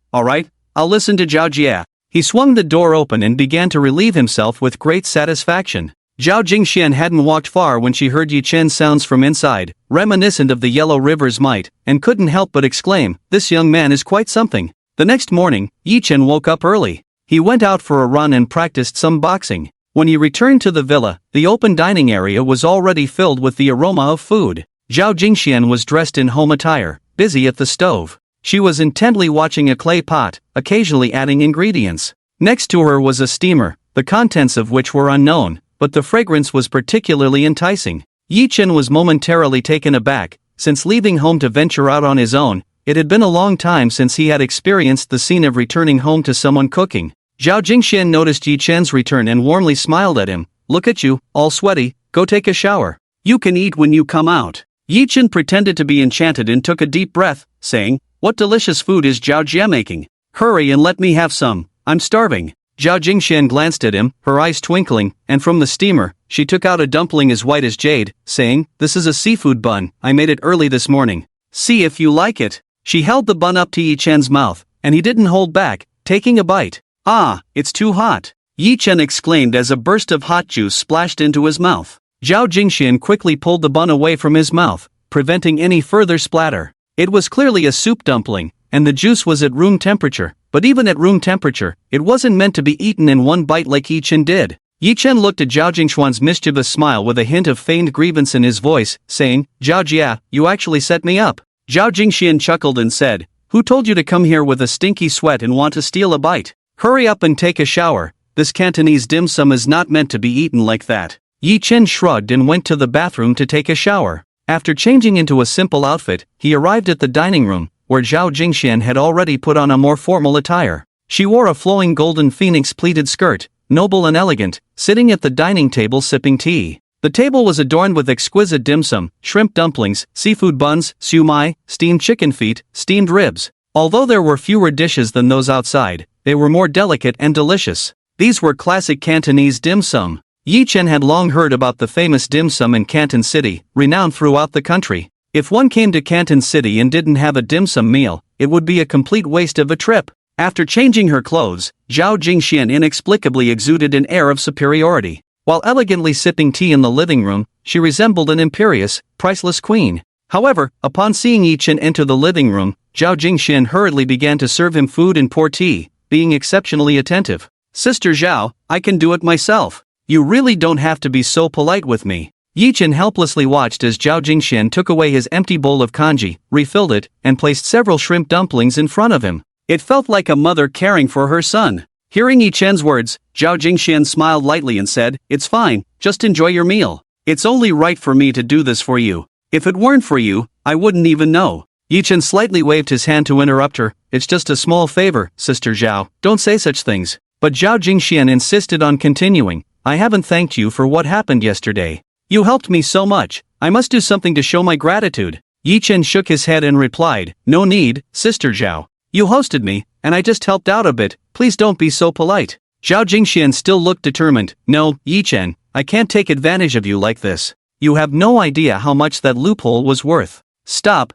I'll listen to Zhao Jia." He swung the door open and began to relieve himself with great satisfaction. Zhao Jingxian hadn't walked far when she heard Yi Chen's sounds from inside, reminiscent of the Yellow River's might, and couldn't help but exclaim, "This young man is quite something." The next morning, Yi Chen woke up early. He went out for a run and practiced some boxing. When he returned to the villa, the open dining area was already filled with the aroma of food. Zhao Jingxian was dressed in home attire, busy at the stove. She was intently watching a clay pot, occasionally adding ingredients. Next to her was a steamer, the contents of which were unknown, but the fragrance was particularly enticing. Yi Chen was momentarily taken aback. Since leaving home to venture out on his own, it had been a long time since he had experienced the scene of returning home to someone cooking. Zhao Jingxian noticed Yi Chen's return and warmly smiled at him. "Look at you, all sweaty, go take a shower. You can eat when you come out." Yi Chen pretended to be enchanted and took a deep breath, saying, "What delicious food is Zhao Jia making? Hurry and let me have some, I'm starving." Zhao Jingxian glanced at him, her eyes twinkling, and from the steamer, she took out a dumpling as white as jade, saying, "This is a seafood bun, I made it early this morning. See if you like it." She held the bun up to Yi Chen's mouth, and he didn't hold back, taking a bite. "Ah, it's too hot," Yi Chen exclaimed as a burst of hot juice splashed into his mouth. Zhao Jingxian quickly pulled the bun away from his mouth, preventing any further splatter. It was clearly a soup dumpling, and the juice was at room temperature, but even at room temperature, it wasn't meant to be eaten in one bite like Yi Chen did. Yi Chen looked at Zhao Jingxuan's mischievous smile with a hint of feigned grievance in his voice, saying, Zhao Jia, you actually set me up. Zhao Jingxian chuckled and said, who told you to come here with a stinky sweat and want to steal a bite? Hurry up and take a shower, this Cantonese dim sum is not meant to be eaten like that. Yi Chen shrugged and went to the bathroom to take a shower. After changing into a simple outfit, he arrived at the dining room, where Zhao Jingxian had already put on a more formal attire. She wore a flowing golden phoenix pleated skirt, noble and elegant, sitting at the dining table sipping tea. The table was adorned with exquisite dim sum, shrimp dumplings, seafood buns, siu mai, steamed chicken feet, steamed ribs. Although there were fewer dishes than those outside, they were more delicate and delicious. These were classic Cantonese dim sum. Yi Chen had long heard about the famous dim sum in Canton City, renowned throughout the country. If one came to Canton City and didn't have a dim sum meal, it would be a complete waste of a trip. After changing her clothes, Zhao Jingxian inexplicably exuded an air of superiority. While elegantly sipping tea in the living room, she resembled an imperious, priceless queen. However, upon seeing Yi Chen enter the living room, Zhao Jingxian hurriedly began to serve him food and pour tea, being exceptionally attentive. Sister Zhao, I can do it myself. You really don't have to be so polite with me. Yi Chen helplessly watched as Zhao Jingxian took away his empty bowl of congee, refilled it, and placed several shrimp dumplings in front of him. It felt like a mother caring for her son. Hearing Yi Chen's words, Zhao Jingxian smiled lightly and said, it's fine, just enjoy your meal. It's only right for me to do this for you. If it weren't for you, I wouldn't even know. Yi Chen slightly waved his hand to interrupt her. It's just a small favor, Sister Zhao, don't say such things. But Zhao Jingxian insisted on continuing. I haven't thanked you for what happened yesterday. You helped me so much, I must do something to show my gratitude. Yi Chen shook his head and replied, no need, Sister Zhao. You hosted me, and I just helped out a bit, please don't be so polite. Zhao Jingxian still looked determined. No, Yi Chen, I can't take advantage of you like this. You have no idea how much that loophole was worth. Stop.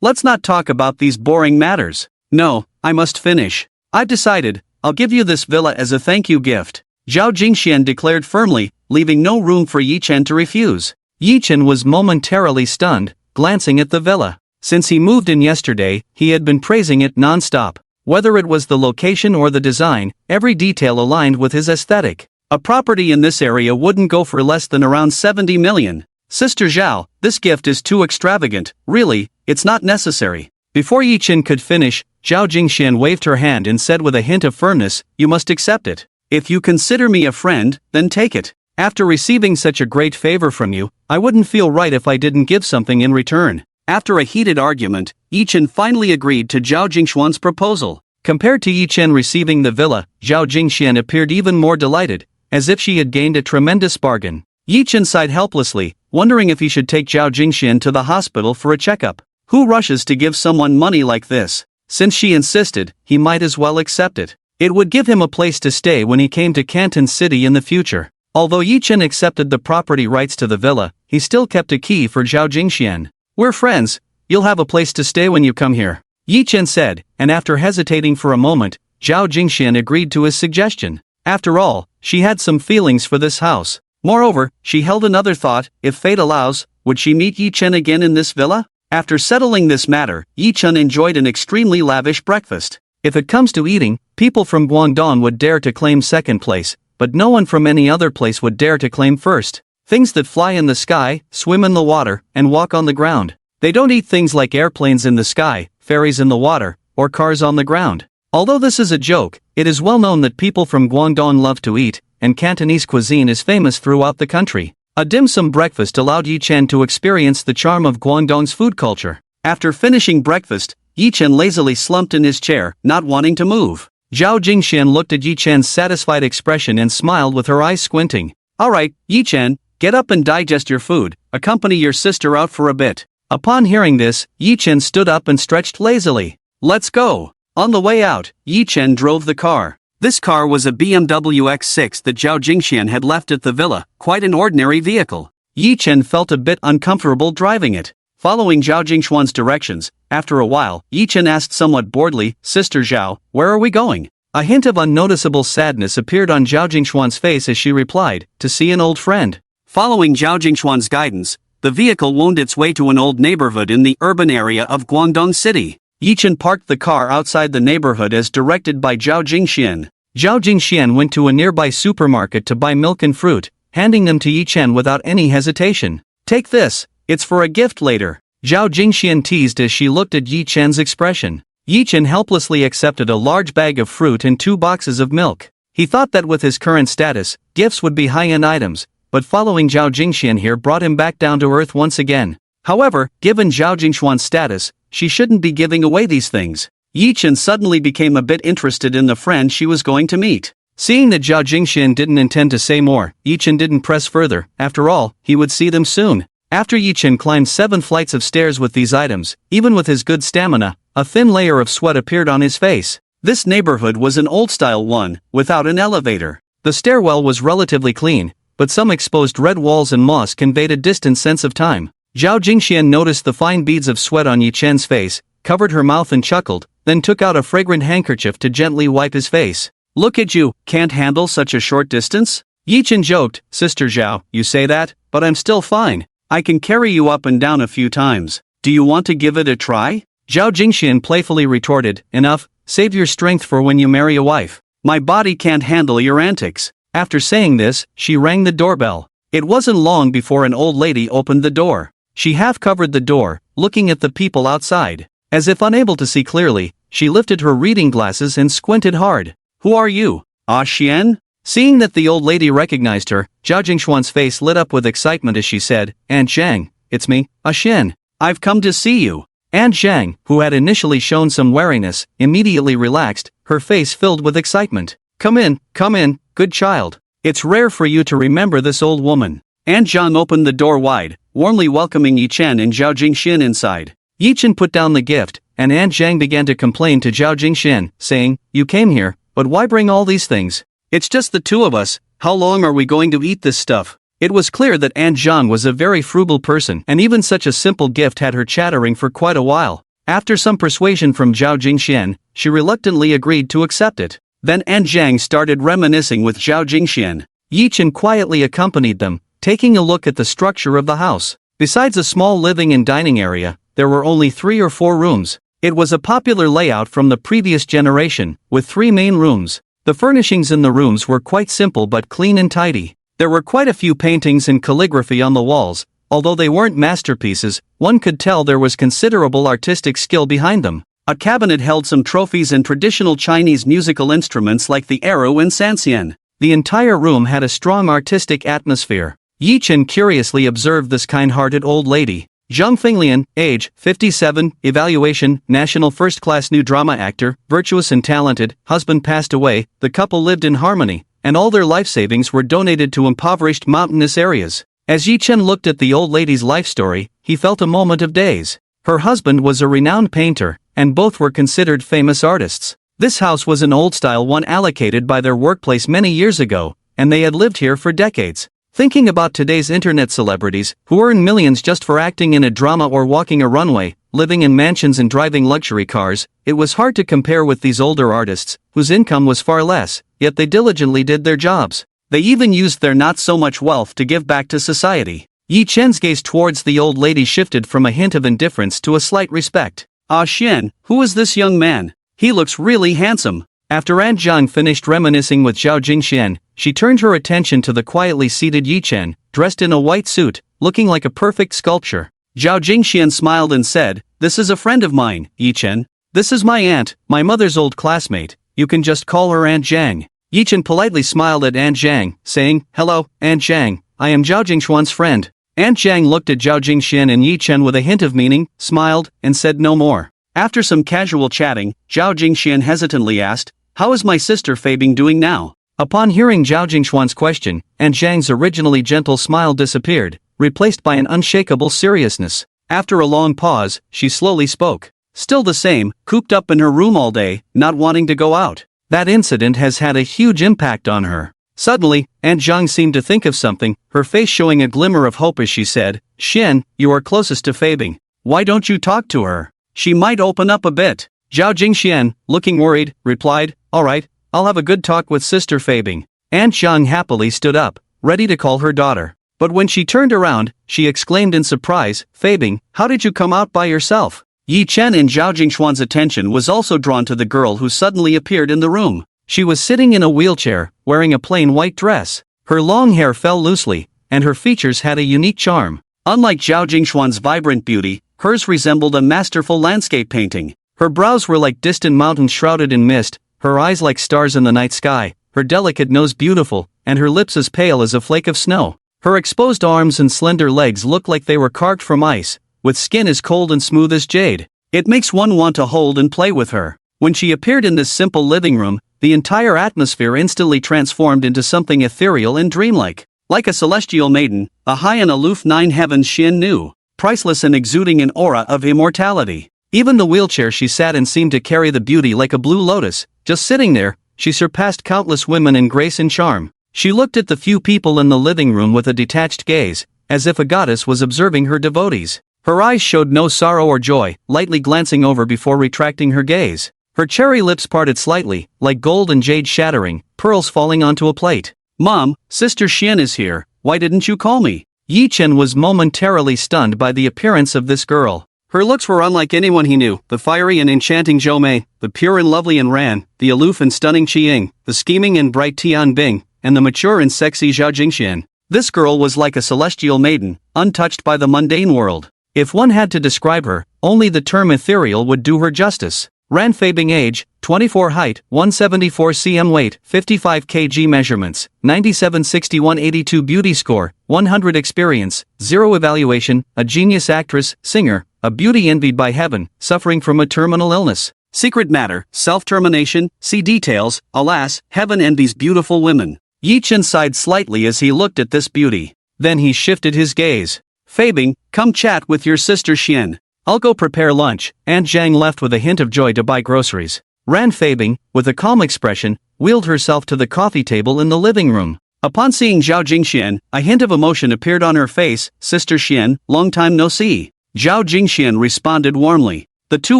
Let's not talk about these boring matters. No, I must finish. I've decided, I'll give you this villa as a thank you gift. Zhao Jingxian declared firmly, leaving no room for Yi Chen to refuse. Yi Chen was momentarily stunned, glancing at the villa. Since he moved in yesterday, he had been praising it non-stop. Whether it was the location or the design, every detail aligned with his aesthetic. A property in this area wouldn't go for less than around 70 million. Sister Zhao, this gift is too extravagant, really, it's not necessary. Before Yi Chen could finish, Zhao Jingxian waved her hand and said with a hint of firmness, you must accept it. If you consider me a friend, then take it. After receiving such a great favor from you, I wouldn't feel right if I didn't give something in return. After a heated argument, Yi Chen finally agreed to Zhao Jingxuan's proposal. Compared to Yi Chen receiving the villa, Zhao Jingxian appeared even more delighted, as if she had gained a tremendous bargain. Yi Chen sighed helplessly, wondering if he should take Zhao Jingxian to the hospital for a checkup. Who rushes to give someone money like this? Since she insisted, he might as well accept it. It would give him a place to stay when he came to Canton City in the future. Although Yi Chen accepted the property rights to the villa, he still kept a key for Zhao Jingxian. We're friends, you'll have a place to stay when you come here, Yi Chen said, and after hesitating for a moment, Zhao Jingxian agreed to his suggestion. After all, she had some feelings for this house. Moreover, she held another thought, if fate allows, would she meet Yi Chen again in this villa? After settling this matter, Yi Chen enjoyed an extremely lavish breakfast. If it comes to eating, people from Guangdong would dare to claim second place, but no one from any other place would dare to claim first. Things that fly in the sky, swim in the water, and walk on the ground. They don't eat things like airplanes in the sky, ferries in the water, or cars on the ground. Although this is a joke, it is well known that people from Guangdong love to eat, and Cantonese cuisine is famous throughout the country. A dim sum breakfast allowed Yi Chen to experience the charm of Guangdong's food culture. After finishing breakfast, Yi Chen lazily slumped in his chair, not wanting to move. Zhao Jingxian looked at Yi Chen's satisfied expression and smiled with her eyes squinting. Alright, Yi Chen, get up and digest your food, accompany your sister out for a bit. Upon hearing this, Yi Chen stood up and stretched lazily. Let's go. On the way out, Yi Chen drove the car. This car was a BMW X6 that Zhao Jingxian had left at the villa, quite an ordinary vehicle. Yi Chen felt a bit uncomfortable driving it. Following Zhao Jingxuan's directions, after a while, Yi Chen asked somewhat boredly, Sister Zhao, where are we going? A hint of unnoticeable sadness appeared on Zhao Jingxuan's face as she replied, to see an old friend. Following Zhao Jingxuan's guidance, the vehicle wound its way to an old neighborhood in the urban area of Guangdong City. Yi Chen parked the car outside the neighborhood as directed by Zhao Jingxian. Zhao Jingxian went to a nearby supermarket to buy milk and fruit, handing them to Yi Chen without any hesitation. "Take this, it's for a gift later," Zhao Jingxian teased as she looked at Yi Chen's expression. Yi Chen helplessly accepted a large bag of fruit and 2 boxes of milk. He thought that with his current status, gifts would be high-end items, but following Zhao Jingxian here brought him back down to earth once again. However, given Zhao Jingxuan's status, she shouldn't be giving away these things. Yi Chen suddenly became a bit interested in the friend she was going to meet. Seeing that Zhao Jingxian didn't intend to say more, Yi Chen didn't press further. After all, he would see them soon. After Yi Chen climbed 7 flights of stairs with these items, even with his good stamina, a thin layer of sweat appeared on his face. This neighborhood was an old-style one, without an elevator. The stairwell was relatively clean, but some exposed red walls and moss conveyed a distant sense of time. Zhao Jingxian noticed the fine beads of sweat on Yi Chen's face, covered her mouth and chuckled, then took out a fragrant handkerchief to gently wipe his face. "Look at you, can't handle such a short distance?" Yi Chen joked. "Sister Zhao, you say that, but I'm still fine. I can carry you up and down a few times. Do you want to give it a try?" Zhao Jingxian playfully retorted, "Enough, save your strength for when you marry a wife. My body can't handle your antics." After saying this, she rang the doorbell. It wasn't long before an old lady opened the door. She half covered the door, looking at the people outside. As if unable to see clearly, she lifted her reading glasses and squinted hard. "Who are you? Ah Xian?" Seeing that the old lady recognized her, Zhao Jingxuan's face lit up with excitement as she said, "Aunt Zhang, it's me, Ah Xian. I've come to see you." Aunt Zhang, who had initially shown some wariness, immediately relaxed, her face filled with excitement. Come in, good child. It's rare for you to remember this old woman." Aunt Zhang opened the door wide, warmly welcoming Yi Chen and Zhao Jingxian inside. Yi Chen put down the gift, and Aunt Zhang began to complain to Zhao Jingxian, saying, "You came here, but why bring all these things? It's just the 2 of us, how long are we going to eat this stuff?" It was clear that Aunt Zhang was a very frugal person, and even such a simple gift had her chattering for quite a while. After some persuasion from Zhao Jingxian, she reluctantly agreed to accept it. Then Aunt Zhang started reminiscing with Zhao Jingxian. Yi Chen quietly accompanied them, taking a look at the structure of the house. Besides a small living and dining area, there were only 3 or 4 rooms. It was a popular layout from the previous generation, with 3 main rooms. The furnishings in the rooms were quite simple but clean and tidy. There were quite a few paintings and calligraphy on the walls. Although they weren't masterpieces, one could tell there was considerable artistic skill behind them. A cabinet held some trophies and traditional Chinese musical instruments like the erhu and sanxian. The entire room had a strong artistic atmosphere. Yi Chen curiously observed this kind-hearted old lady. Zhang Finglian, age, 57, evaluation, national first-class new drama actor, virtuous and talented, husband passed away, the couple lived in harmony, and all their life savings were donated to impoverished mountainous areas. As Yi Chen looked at the old lady's life story, he felt a moment of daze. Her husband was a renowned painter, and both were considered famous artists. This house was an old-style one allocated by their workplace many years ago, and they had lived here for decades. Thinking about today's internet celebrities, who earn millions just for acting in a drama or walking a runway, living in mansions and driving luxury cars, it was hard to compare with these older artists, whose income was far less, yet they diligently did their jobs. They even used their not-so-much wealth to give back to society. Yi Chen's gaze towards the old lady shifted from a hint of indifference to a slight respect. "Ah Xian, who is this young man? He looks really handsome." After Aunt Zhang finished reminiscing with Zhao Jingxian, she turned her attention to the quietly seated Yi Chen, dressed in a white suit, looking like a perfect sculpture. Zhao Jingxian smiled and said, "This is a friend of mine, Yi Chen. This is my aunt, my mother's old classmate. You can just call her Aunt Zhang." Yi Chen politely smiled at Aunt Zhang, saying, "Hello, Aunt Zhang, I am Zhao Jingxuan's friend." Aunt Zhang looked at Zhao Jingxian and Yi Chen with a hint of meaning, smiled, and said no more. After some casual chatting, Zhao Jingxian hesitantly asked, "How is my sister Fei Bing doing now?" Upon hearing Zhao Jingxuan's question, Aunt Zhang's originally gentle smile disappeared, replaced by an unshakable seriousness. After a long pause, she slowly spoke. "Still the same, cooped up in her room all day, not wanting to go out. That incident has had a huge impact on her." Suddenly, Aunt Zhang seemed to think of something, her face showing a glimmer of hope as she said, "Xian, you are closest to Fei Bing. Why don't you talk to her? She might open up a bit." Zhao Jingxian, looking worried, replied, "All right, I'll have a good talk with Sister Fei Bing." Aunt Zhang happily stood up, ready to call her daughter. But when she turned around, she exclaimed in surprise, "Fei Bing, how did you come out by yourself?" Yi Chen and Zhao Jingxuan's attention was also drawn to the girl who suddenly appeared in the room. She was sitting in a wheelchair, wearing a plain white dress. Her long hair fell loosely, and her features had a unique charm. Unlike Zhao Jingxuan's vibrant beauty, hers resembled a masterful landscape painting. Her brows were like distant mountains shrouded in mist, her eyes like stars in the night sky, her delicate nose beautiful, and her lips as pale as a flake of snow. Her exposed arms and slender legs looked like they were carved from ice, with skin as cold and smooth as jade. It makes one want to hold and play with her. When she appeared in this simple living room, the entire atmosphere instantly transformed into something ethereal and dreamlike. Like a celestial maiden, a high and aloof nine heavens Xian knew, priceless and exuding an aura of immortality. Even the wheelchair she sat in seemed to carry the beauty like a blue lotus. Just sitting there, she surpassed countless women in grace and charm. She looked at the few people in the living room with a detached gaze, as if a goddess was observing her devotees. Her eyes showed no sorrow or joy, lightly glancing over before retracting her gaze. Her cherry lips parted slightly, like gold and jade shattering, pearls falling onto a plate. "Mom, Sister Xian is here, why didn't you call me?" Yi Chen was momentarily stunned by the appearance of this girl. Her looks were unlike anyone he knew, the fiery and enchanting Zhou Mei, the pure and lovely An Ran, the aloof and stunning Qi Ying, the scheming and bright Tian Bing, and the mature and sexy Zhao Jingxian. This girl was like a celestial maiden, untouched by the mundane world. If one had to describe her, only the term ethereal would do her justice. Ran Feibing age, 24 height, 174 cm weight, 55 kg measurements, 97-61-82 beauty score, 100 experience, 0 evaluation, a genius actress, singer, a beauty envied by heaven, suffering from a terminal illness. Secret matter, self-termination, see details, alas, heaven envies beautiful women. Yi Chen sighed slightly as he looked at this beauty. Then he shifted his gaze. Feibing, come chat with your sister Xian. I'll go prepare lunch. Aunt Zhang left with a hint of joy to buy groceries. Ran Feibing, with a calm expression, wheeled herself to the coffee table in the living room. Upon seeing Zhao Jingxian, a hint of emotion appeared on her face. Sister Xian, long time no see. Zhao Jingxian responded warmly. The two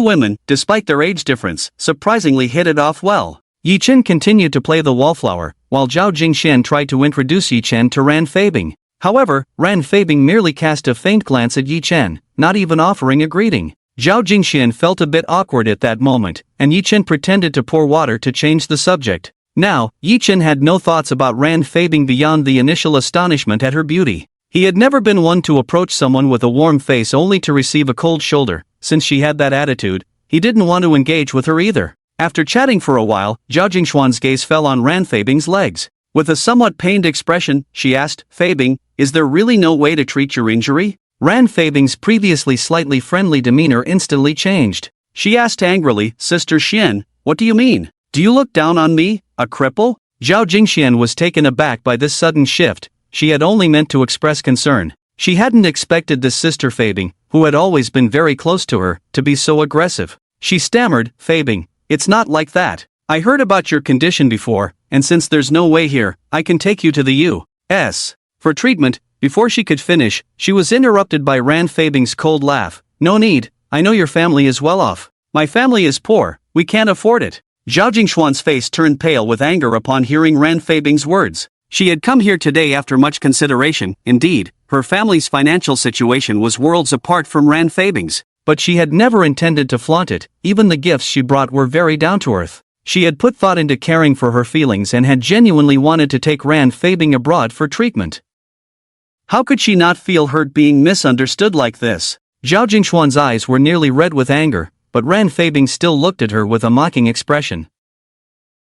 women, despite their age difference, surprisingly hit it off well. Yi Chen continued to play the wallflower, while Zhao Jingxian tried to introduce Yi Chen to Ran Feibing. However, Ran Feibing merely cast a faint glance at Yi Chen, not even offering a greeting. Zhao Jingxian felt a bit awkward at that moment, and Yi Chen pretended to pour water to change the subject. Now, Yi Chen had no thoughts about Ran Feibing beyond the initial astonishment at her beauty. He had never been one to approach someone with a warm face only to receive a cold shoulder. Since she had that attitude, he didn't want to engage with her either. After chatting for a while, Zhao Jingxuan's gaze fell on Ran Feibing's legs. With a somewhat pained expression, she asked, Feibing, is there really no way to treat your injury? Ran Feibing's previously slightly friendly demeanor instantly changed. She asked angrily, Sister Xian, what do you mean? Do you look down on me, a cripple? Zhao Jingxian was taken aback by this sudden shift. She had only meant to express concern. She hadn't expected this Sister Feibing, who had always been very close to her, to be so aggressive. She stammered, Feibing, it's not like that. I heard about your condition before, and since there's no way here, I can take you to the U.S. for treatment. Before she could finish, she was interrupted by Ran Feibing's cold laugh. No need, I know your family is well off. My family is poor, we can't afford it. Zhao Jingxuan's face turned pale with anger upon hearing Ran Feibing's words. She had come here today after much consideration. Indeed, her family's financial situation was worlds apart from Ran Feibing's, but she had never intended to flaunt it. Even the gifts she brought were very down to earth. She had put thought into caring for her feelings and had genuinely wanted to take Ran Feibing abroad for treatment. How could she not feel hurt being misunderstood like this? Zhao Jingxuan's eyes were nearly red with anger, but Ran Feibing still looked at her with a mocking expression.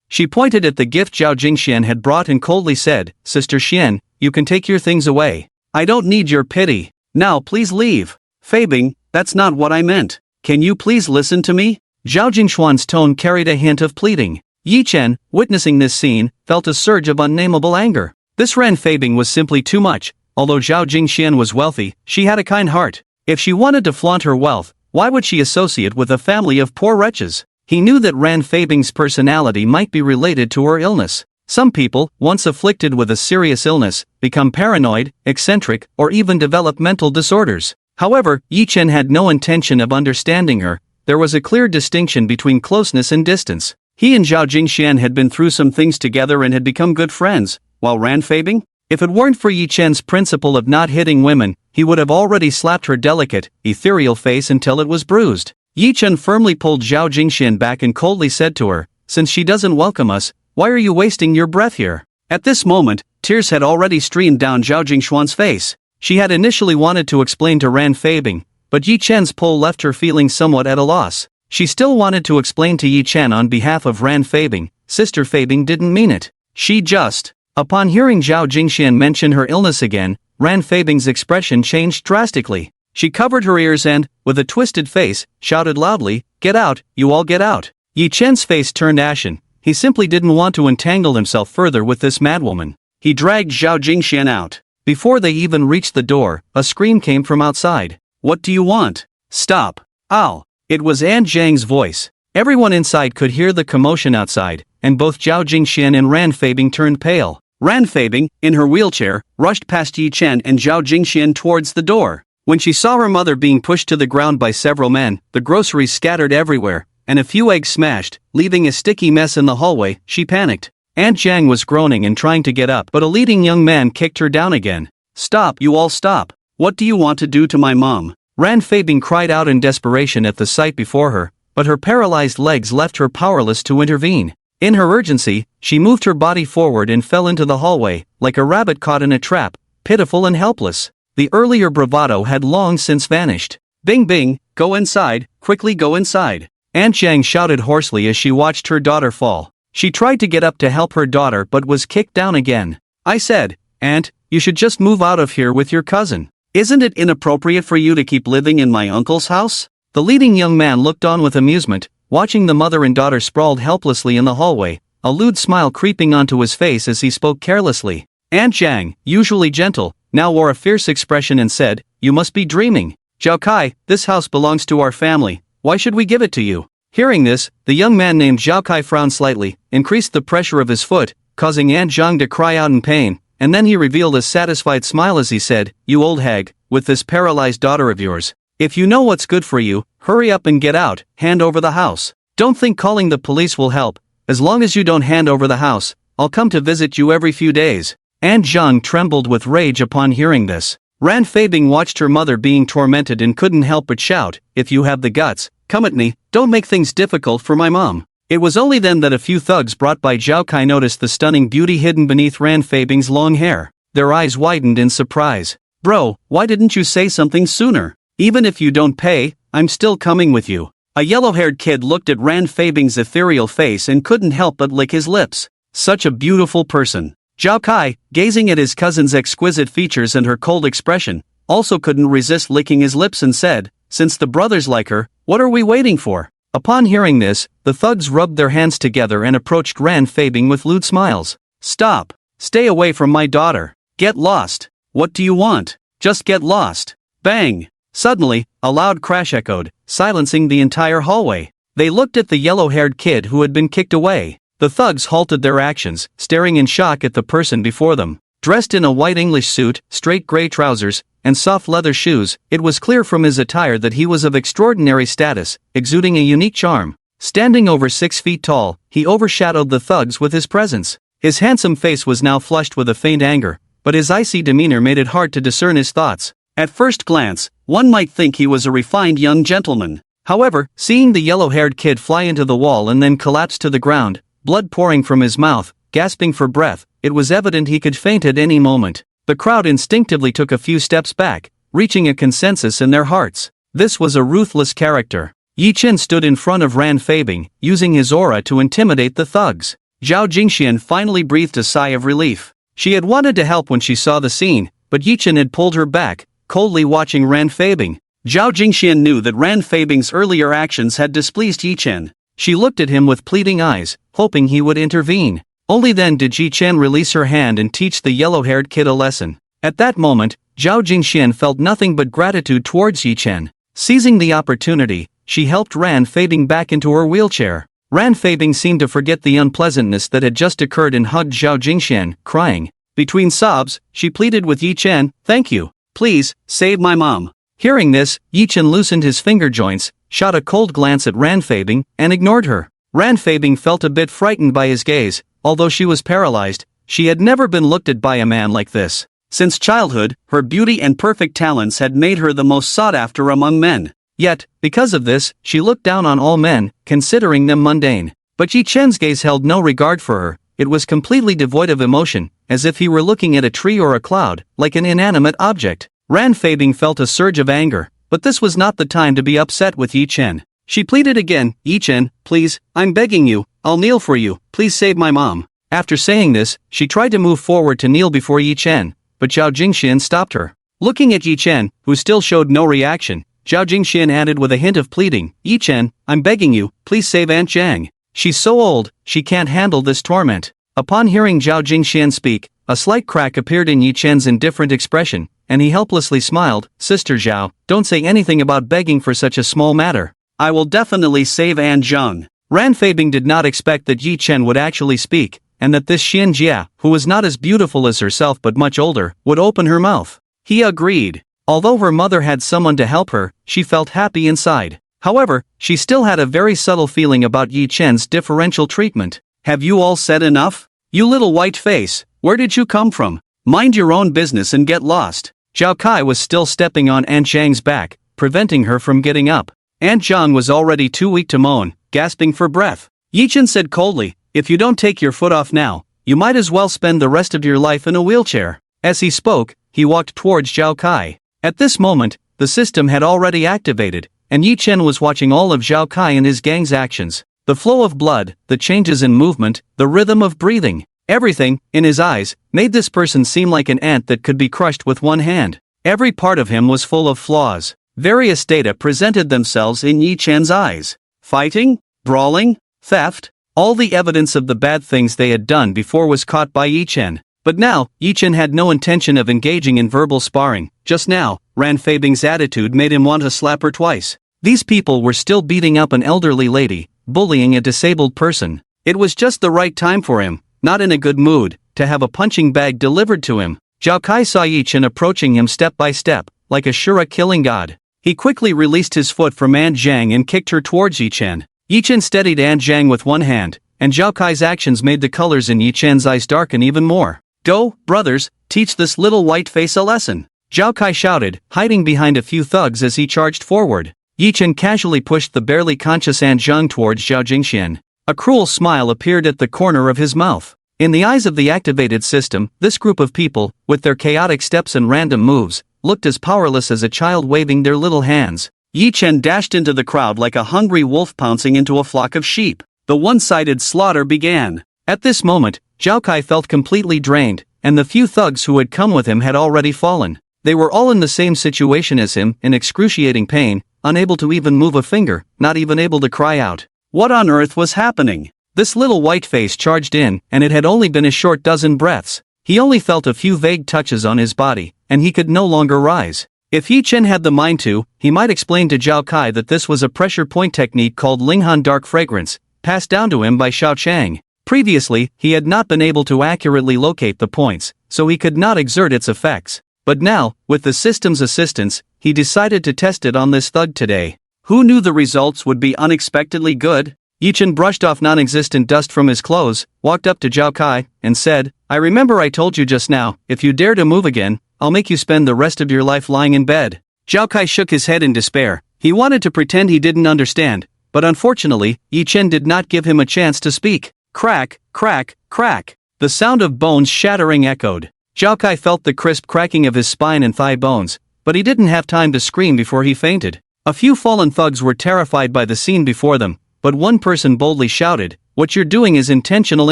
She pointed at the gift Zhao Jingxian had brought and coldly said, Sister Xian, you can take your things away. I don't need your pity. Now please leave. Feibing, that's not what I meant. Can you please listen to me? Zhao Jingxuan's tone carried a hint of pleading. Yi Chen, witnessing this scene, felt a surge of unnameable anger. This Ran Feibing was simply too much. Although Zhao Jingxian was wealthy, she had a kind heart. If she wanted to flaunt her wealth, why would she associate with a family of poor wretches? He knew that Ran Feibing's personality might be related to her illness. Some people, once afflicted with a serious illness, become paranoid, eccentric, or even develop mental disorders. However, Yi Chen had no intention of understanding her. There was a clear distinction between closeness and distance. He and Zhao Jingxian had been through some things together and had become good friends, while Ran Feibing? If it weren't for Yi Chen's principle of not hitting women, he would have already slapped her delicate, ethereal face until it was bruised. Yi Chen firmly pulled Zhao Jingxian back and coldly said to her, since she doesn't welcome us, Why are you wasting your breath here? At this moment, tears had already streamed down Zhao Jingshuan's face. She had initially wanted to explain to Ran Feibing, but Yi Chen's pull left her feeling somewhat at a loss. She still wanted to explain to Yi Chen on behalf of Ran Feibing. Sister Feibing didn't mean it. She just... Upon hearing Zhao Jingxian mention her illness again, Ran Feibing's expression changed drastically. She covered her ears and, with a twisted face, shouted loudly, "Get out, you all get out." Yi Chen's face turned ashen. He simply didn't want to entangle himself further with this madwoman. He dragged Zhao Jingxian out. Before they even reached the door, a scream came from outside. "What do you want? Stop." "Ow." It was An Zhang's voice. Everyone inside could hear the commotion outside, and both Zhao Jingxian and Ran Feibing turned pale. Ran Feibing, in her wheelchair, rushed past Yi Chen and Zhao Jingxian towards the door. When she saw her mother being pushed to the ground by several men, the groceries scattered everywhere, and a few eggs smashed, leaving a sticky mess in the hallway, she panicked. Aunt Zhang was groaning and trying to get up, but a leading young man kicked her down again. "Stop, you all stop. What do you want to do to my mom?" Ran Feibing cried out in desperation at the sight before her, but her paralyzed legs left her powerless to intervene. In her urgency, she moved her body forward and fell into the hallway, like a rabbit caught in a trap, pitiful and helpless. The earlier bravado had long since vanished. "Bing Bing, go inside, quickly go inside." Aunt Zhang shouted hoarsely as she watched her daughter fall. She tried to get up to help her daughter but was kicked down again. "I said, Aunt, you should just move out of here with your cousin. Isn't it inappropriate for you to keep living in my uncle's house?" The leading young man looked on with amusement, watching the mother and daughter sprawled helplessly in the hallway, a lewd smile creeping onto his face as he spoke carelessly. Aunt Zhang, usually gentle, now wore a fierce expression and said, "You must be dreaming. Zhao Kai, this house belongs to our family. Why should we give it to you?" Hearing this, the young man named Zhao Kai frowned slightly, increased the pressure of his foot, causing Aunt Zhang to cry out in pain, and then he revealed a satisfied smile as he said, "You old hag, with this paralyzed daughter of yours. If you know what's good for you, hurry up and get out, hand over the house. Don't think calling the police will help. As long as you don't hand over the house, I'll come to visit you every few days." Aunt Zhang trembled with rage upon hearing this. Ran Feibing watched her mother being tormented and couldn't help but shout, "If you have the guts, come at me, don't make things difficult for my mom." It was only then that a few thugs brought by Zhao Kai noticed the stunning beauty hidden beneath Ran Feibing's long hair. Their eyes widened in surprise. "Bro, why didn't you say something sooner? Even if you don't pay, I'm still coming with you." A yellow-haired kid looked at Ran Feibing's ethereal face and couldn't help but lick his lips. Such a beautiful person. Zhao Kai, gazing at his cousin's exquisite features and her cold expression, also couldn't resist licking his lips and said, "Since the brothers like her, what are we waiting for?" Upon hearing this, the thugs rubbed their hands together and approached Ran Feibing with lewd smiles. "Stop! Stay away from my daughter! Get lost! What do you want? Just get lost!" Bang! Suddenly, a loud crash echoed, silencing the entire hallway. They looked at the yellow-haired kid who had been kicked away. The thugs halted their actions, staring in shock at the person before them. Dressed in a white English suit, straight gray trousers, and soft leather shoes, it was clear from his attire that he was of extraordinary status, exuding a unique charm. Standing over 6 feet tall, he overshadowed the thugs with his presence. His handsome face was now flushed with a faint anger, but his icy demeanor made it hard to discern his thoughts. At first glance, one might think he was a refined young gentleman. However, seeing the yellow-haired kid fly into the wall and then collapse to the ground, blood pouring from his mouth, gasping for breath, it was evident he could faint at any moment. The crowd instinctively took a few steps back, reaching a consensus in their hearts. This was a ruthless character. Yi Chen stood in front of Ran Feibing, using his aura to intimidate the thugs. Zhao Jingxian finally breathed a sigh of relief. She had wanted to help when she saw the scene, but Yi Chen had pulled her back, coldly watching Ran Feibing. Zhao Jingxian knew that Ran Feibing's earlier actions had displeased Yi Chen. She looked at him with pleading eyes, hoping he would intervene. Only then did Yi Chen release her hand and teach the yellow-haired kid a lesson. At that moment, Zhao Jingxian felt nothing but gratitude towards Yi Chen. Seizing the opportunity, she helped Ran Feibing back into her wheelchair. Ran Feibing seemed to forget the unpleasantness that had just occurred and hugged Zhao Jingxian, crying. Between sobs, she pleaded with Yi Chen, "Thank you. Please, save my mom." Hearing this, Yi Chen loosened his finger joints, shot a cold glance at Ran Feibing, and ignored her. Ran Feibing felt a bit frightened by his gaze. Although she was paralyzed, she had never been looked at by a man like this. Since childhood, her beauty and perfect talents had made her the most sought after among men. Yet, because of this, she looked down on all men, considering them mundane. But Yi Chen's gaze held no regard for her, it was completely devoid of emotion, as if he were looking at a tree or a cloud, like an inanimate object. Ran Feibing felt a surge of anger, but this was not the time to be upset with Yi Chen. She pleaded again, "Yi Chen, please, I'm begging you, I'll kneel for you, please save my mom." After saying this, she tried to move forward to kneel before Yi Chen, but Zhao Jingxian stopped her. Looking at Yi Chen, who still showed no reaction, Zhao Jingxian added with a hint of pleading, "Yi Chen, I'm begging you, please save Aunt Zhang. She's so old, she can't handle this torment." Upon hearing Zhao Jingxian speak, a slight crack appeared in Yi Chen's indifferent expression, and he helplessly smiled. "Sister Zhao, don't say anything about begging for such a small matter. I will definitely save Aunt Zhang." Ran Feibing did not expect that Yi Chen would actually speak, and that this Xian Jia, who was not as beautiful as herself but much older, would open her mouth. He agreed. Although her mother had someone to help her, she felt happy inside. However, she still had a very subtle feeling about Yi Chen's differential treatment. "Have you all said enough? You little white face, where did you come from? Mind your own business and get lost." Zhao Kai was still stepping on Aunt Zhang's back, preventing her from getting up. Aunt Zhang was already too weak to moan, gasping for breath. Yi Chen said coldly, "If you don't take your foot off now, you might as well spend the rest of your life in a wheelchair." As he spoke, he walked towards Zhao Kai. At this moment, the system had already activated, and Yi Chen was watching all of Zhao Kai and his gang's actions. The flow of blood, the changes in movement, the rhythm of breathing, everything, in his eyes, made this person seem like an ant that could be crushed with one hand. Every part of him was full of flaws. Various data presented themselves in Yi Chen's eyes. Fighting, brawling, theft, all the evidence of the bad things they had done before was caught by Yi Chen. But now, Yi Chen had no intention of engaging in verbal sparring. Just now, Ran Feibing's attitude made him want to slap her twice. These people were still beating up an elderly lady, bullying a disabled person. It was just the right time for him, not in a good mood, to have a punching bag delivered to him. Zhao Kai saw Yi Chen approaching him step by step, like a Shura killing god. He quickly released his foot from Aunt Zhang and kicked her towards Yi Chen. Yi Chen steadied Aunt Zhang with one hand, and Zhao Kai's actions made the colors in Yi Chen's eyes darken even more. "Go, brothers, teach this little white face a lesson," Zhao Kai shouted, hiding behind a few thugs as he charged forward. Yi Chen casually pushed the barely conscious Aunt Zhang towards Zhao Jingxian. A cruel smile appeared at the corner of his mouth. In the eyes of the activated system, this group of people, with their chaotic steps and random moves, looked as powerless as a child waving their little hands. Yi Chen dashed into the crowd like a hungry wolf pouncing into a flock of sheep. The one-sided slaughter began. At this moment, Zhao Kai felt completely drained, and the few thugs who had come with him had already fallen. They were all in the same situation as him, in excruciating pain, unable to even move a finger, not even able to cry out. What on earth was happening? This little white face charged in, and it had only been a short dozen breaths. He only felt a few vague touches on his body, and he could no longer rise. If Yi Chen had the mind to, he might explain to Zhao Kai that this was a pressure point technique called Linghan Dark Fragrance, passed down to him by Xiao Chang. Previously, he had not been able to accurately locate the points, so he could not exert its effects. But now, with the system's assistance, he decided to test it on this thug today. Who knew the results would be unexpectedly good? Yi Chen brushed off non-existent dust from his clothes, walked up to Zhao Kai, and said, "I remember I told you just now, if you dare to move again, I'll make you spend the rest of your life lying in bed." Zhao Kai shook his head in despair. He wanted to pretend he didn't understand, but unfortunately, Yi Chen did not give him a chance to speak. Crack, crack, crack. The sound of bones shattering echoed. Zhao Kai felt the crisp cracking of his spine and thigh bones, but he didn't have time to scream before he fainted. A few fallen thugs were terrified by the scene before them, but one person boldly shouted, "What you're doing is intentional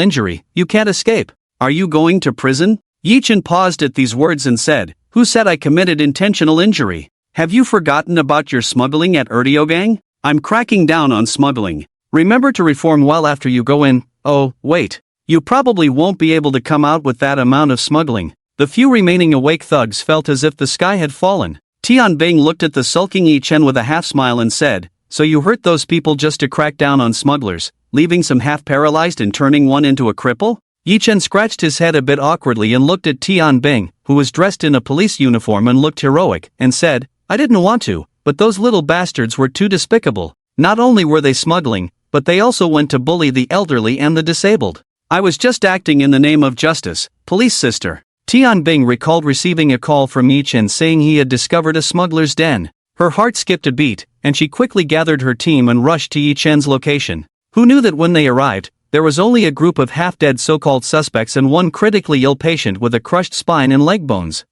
injury, you can't escape. Are you going to prison?" Yi Chen paused at these words and said, "Who said I committed intentional injury? Have you forgotten about your smuggling at Erdiogang? I'm cracking down on smuggling. Remember to reform well after you go in. Oh, wait. You probably won't be able to come out with that amount of smuggling." The few remaining awake thugs felt as if the sky had fallen. Tian Bing looked at the sulking Yi Chen with a half-smile and said, "So you hurt those people just to crack down on smugglers, leaving some half-paralyzed and turning one into a cripple?" Yi Chen scratched his head a bit awkwardly and looked at Tian Bing, who was dressed in a police uniform and looked heroic, and said, "I didn't want to, but those little bastards were too despicable. Not only were they smuggling, but they also went to bully the elderly and the disabled. I was just acting in the name of justice, police sister." Tian Bing recalled receiving a call from Yi Chen saying he had discovered a smuggler's den. Her heart skipped a beat, and she quickly gathered her team and rushed to Yi Chen's location. Who knew that when they arrived, there was only a group of half-dead so-called suspects and one critically ill patient with a crushed spine and leg bones.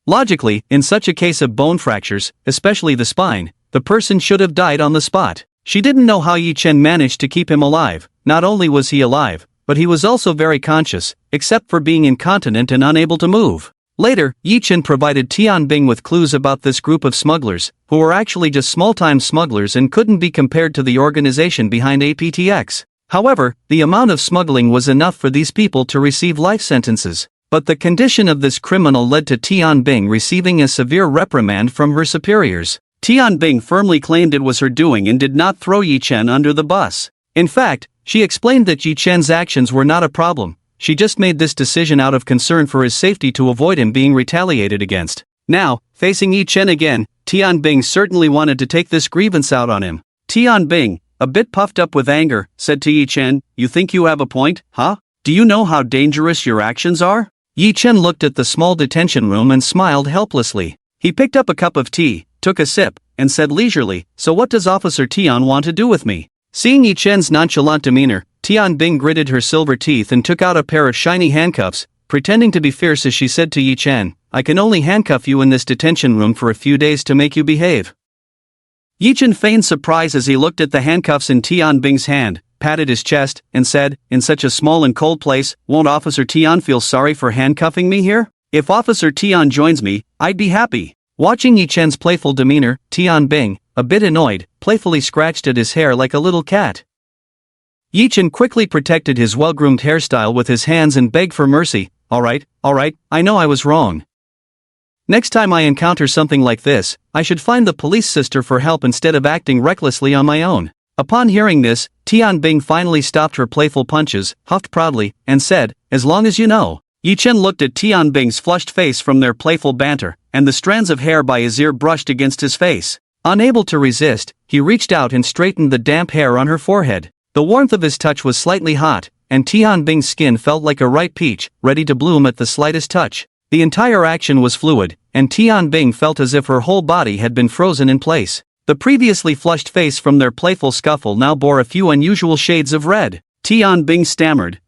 Logically, in such a case of bone fractures, especially the spine, the person should have died on the spot. She didn't know how Yi Chen managed to keep him alive. Not only was he alive, but he was also very conscious, except for being incontinent and unable to move. Later, Yi Chen provided Tianbing with clues about this group of smugglers, who were actually just small-time smugglers and couldn't be compared to the organization behind APTX. However, the amount of smuggling was enough for these people to receive life sentences. But the condition of this criminal led to Tianbing receiving a severe reprimand from her superiors. Tianbing firmly claimed it was her doing and did not throw Yi Chen under the bus. In fact, she explained that Yi Chen's actions were not a problem. She just made this decision out of concern for his safety to avoid him being retaliated against. Now, facing Yi Chen again, Tianbing certainly wanted to take this grievance out on him. Tianbing, a bit puffed up with anger, said to Yi Chen, "You think you have a point, huh? Do you know how dangerous your actions are?" Yi Chen looked at the small detention room and smiled helplessly. He picked up a cup of tea, took a sip, and said leisurely, "So what does Officer Tian want to do with me?" Seeing Yi Chen's nonchalant demeanor, Tianbing gritted her silver teeth and took out a pair of shiny handcuffs, pretending to be fierce as she said to Yi Chen, "I can only handcuff you in this detention room for a few days to make you behave." Yi Chen feigned surprise as he looked at the handcuffs in Tianbing's hand, patted his chest, and said, "In such a small and cold place, won't Officer Tian feel sorry for handcuffing me here? If Officer Tian joins me, I'd be happy." Watching Yi Chen's playful demeanor, Tianbing, a bit annoyed, playfully scratched at his hair like a little cat. Yi Chen quickly protected his well-groomed hairstyle with his hands and begged for mercy. All right, I know I was wrong. Next time I encounter something like this, I should find the police sister for help instead of acting recklessly on my own." Upon hearing this, Tianbing finally stopped her playful punches, huffed proudly, and said, "As long as you know." Yi Chen looked at Tianbing's flushed face from their playful banter, and the strands of hair by his ear brushed against his face. Unable to resist, he reached out and straightened the damp hair on her forehead. The warmth of his touch was slightly hot, and Tianbing's skin felt like a ripe peach, ready to bloom at the slightest touch. The entire action was fluid, and Tianbing felt as if her whole body had been frozen in place. The previously flushed face from their playful scuffle now bore a few unusual shades of red. Tianbing stammered,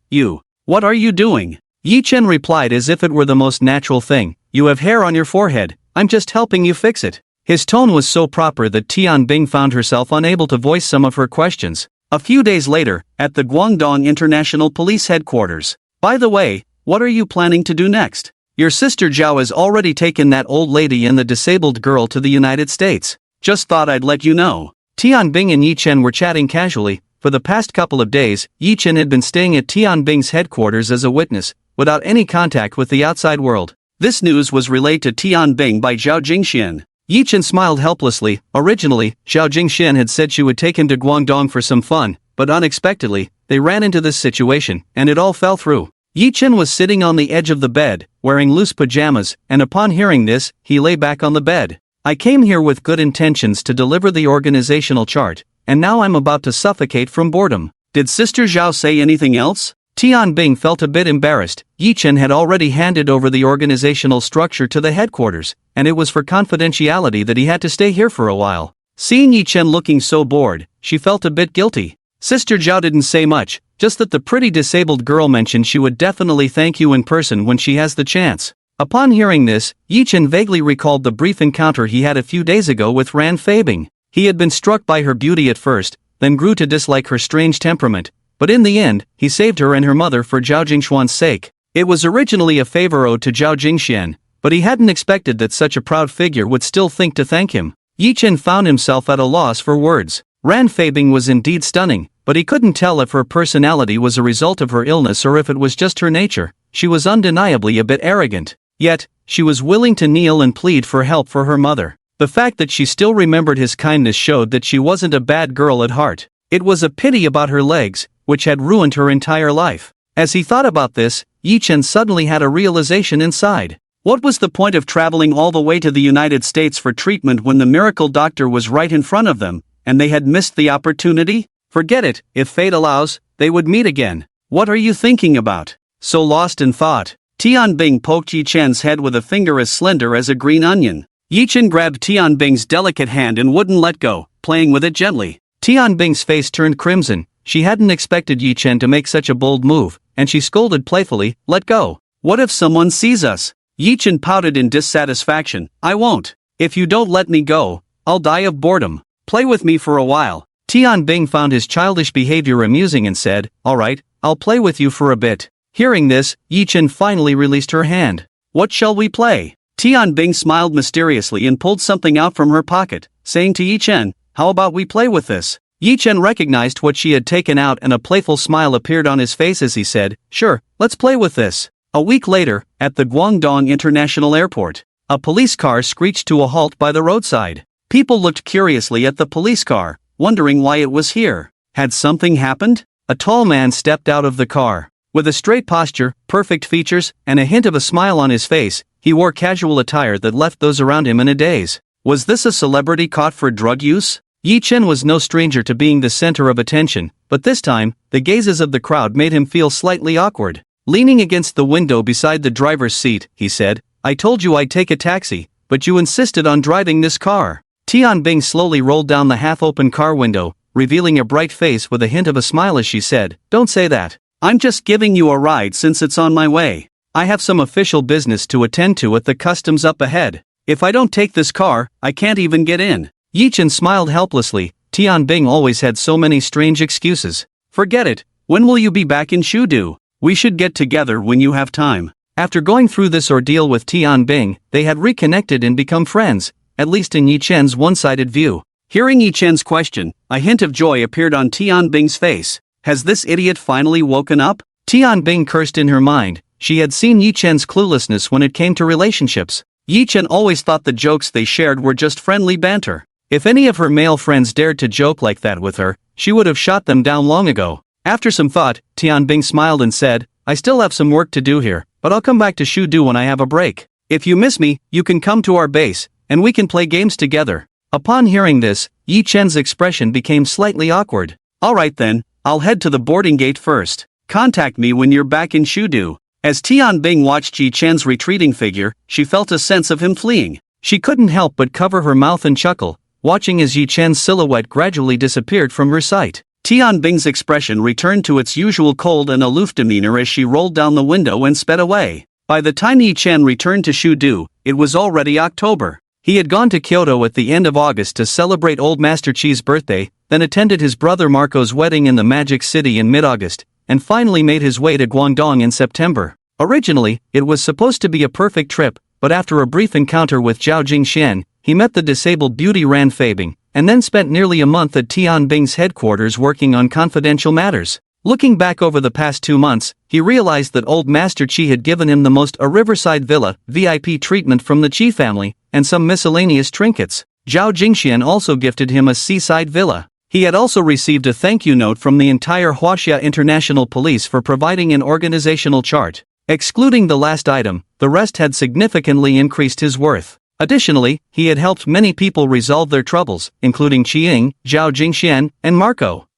What are you doing?" Yi Chen replied as if it were the most natural thing, "You have hair on your forehead, I'm just helping you fix it." His tone was so proper that Tianbing found herself unable to voice some of her questions. A few days later, at the Guangdong International Police Headquarters. "By the way, what are you planning to do next? Your sister Zhao has already taken that old lady and the disabled girl to the United States. Just thought I'd let you know." Tianbing and Yi Chen were chatting casually. For the past couple of days, Yi Chen had been staying at Tianbing's headquarters as a witness, without any contact with the outside world. This news was relayed to Tianbing by Zhao Jingxian. Yi Chen smiled helplessly. Originally, Zhao Jingxian had said she would take him to Guangdong for some fun, but unexpectedly, they ran into this situation, and it all fell through. Yi Chen was sitting on the edge of the bed, wearing loose pajamas, and upon hearing this, he lay back on the bed. "I came here with good intentions to deliver the organizational chart, and now I'm about to suffocate from boredom." "Did Sister Zhao say anything else?" Tianbing felt a bit embarrassed. Yi Chen had already handed over the organizational structure to the headquarters, and it was for confidentiality that he had to stay here for a while. Seeing Yi Chen looking so bored, she felt a bit guilty. Sister Zhao didn't say much, just that the pretty disabled girl mentioned she would definitely thank you in person when she has the chance. Upon hearing this, Yi Chen vaguely recalled the brief encounter he had a few days ago with Ran Feibing. He had been struck by her beauty at first, then grew to dislike her strange temperament, but in the end, he saved her and her mother for Zhao Jingxuan's sake. It was originally a favor owed to Zhao Jingxian, but he hadn't expected that such a proud figure would still think to thank him. Yi Chen found himself at a loss for words. Ran Feibing was indeed stunning, but he couldn't tell if her personality was a result of her illness or if it was just her nature. She was undeniably a bit arrogant. Yet, she was willing to kneel and plead for help for her mother. The fact that she still remembered his kindness showed that she wasn't a bad girl at heart. It was a pity about her legs, which had ruined her entire life. As he thought about this, Yi Chen suddenly had a realization inside. What was the point of traveling all the way to the United States for treatment when the miracle doctor was right in front of them, and they had missed the opportunity? Forget it, if fate allows, they would meet again. "What are you thinking about? So lost in thought?" Tianbing poked Yi Chen's head with a finger as slender as a green onion. Yi Chen grabbed Tianbing's delicate hand and wouldn't let go, playing with it gently. Tianbing's face turned crimson. She hadn't expected Yi Chen to make such a bold move, and she scolded playfully, "Let go. What if someone sees us?" Yi Chen pouted in dissatisfaction, "I won't. If you don't let me go, I'll die of boredom. Play with me for a while." Tian Bing found his childish behavior amusing and said, "Alright, I'll play with you for a bit." Hearing this, Yi Chen finally released her hand. "What shall we play?" Tian Bing smiled mysteriously and pulled something out from her pocket, saying to Yi Chen, "How about we play with this?" Yi Chen recognized what she had taken out and a playful smile appeared on his face as he said, "Sure, let's play with this." A week later, at the Guangdong International Airport, a police car screeched to a halt by the roadside. People looked curiously at the police car, wondering why it was here. Had something happened? A tall man stepped out of the car. With a straight posture, perfect features, and a hint of a smile on his face, he wore casual attire that left those around him in a daze. Was this a celebrity caught for drug use? Yi Chen was no stranger to being the center of attention, but this time, the gazes of the crowd made him feel slightly awkward. Leaning against the window beside the driver's seat, he said, "I told you I'd take a taxi, but you insisted on driving this car." Tian Bing slowly rolled down the half-open car window, revealing a bright face with a hint of a smile as she said, "Don't say that. I'm just giving you a ride since it's on my way. I have some official business to attend to at the customs up ahead. If I don't take this car, I can't even get in." Yi Chen smiled helplessly. Tian Bing always had so many strange excuses. "Forget it. When will you be back in Shudu? We should get together when you have time." After going through this ordeal with Tian Bing, they had reconnected and become friends, at least in Yi Chen's one-sided view. Hearing Yi Chen's question, a hint of joy appeared on Tian Bing's face. Has this idiot finally woken up? Tian Bing cursed in her mind. She had seen Yi Chen's cluelessness when it came to relationships. Yi Chen always thought the jokes they shared were just friendly banter. If any of her male friends dared to joke like that with her, she would have shot them down long ago. After some thought, Tian Bing smiled and said, "I still have some work to do here, but I'll come back to Shudu when I have a break. If you miss me, you can come to our base, and we can play games together." Upon hearing this, Yi Chen's expression became slightly awkward. "Alright then, I'll head to the boarding gate first. Contact me when you're back in Shudu." As Tian Bing watched Yi Chen's retreating figure, she felt a sense of him fleeing. She couldn't help but cover her mouth and chuckle, watching as Yi Chen's silhouette gradually disappeared from her sight. Tian Bing's expression returned to its usual cold and aloof demeanor as she rolled down the window and sped away. By the time Yi Chen returned to Shudu, it was already October. He had gone to Kyoto at the end of August to celebrate Old Master Chi's birthday, then attended his brother Marco's wedding in the Magic City in mid-August, and finally made his way to Guangdong in September. Originally, it was supposed to be a perfect trip, but after a brief encounter with Zhao Jingxian, he met the disabled beauty Ran Feibing, and then spent nearly a month at Tian Bing's headquarters working on confidential matters. Looking back over the past 2 months, he realized that Old Master Chi had given him the most a riverside villa, VIP treatment from the Chi family, and some miscellaneous trinkets. Zhao Jingxian also gifted him a seaside villa. He had also received a thank you note from the entire Huaxia International Police for providing an organizational chart. Excluding the last item, the rest had significantly increased his worth. Additionally, he had helped many people resolve their troubles, including Qiying, Zhao Jingxian, and Marco.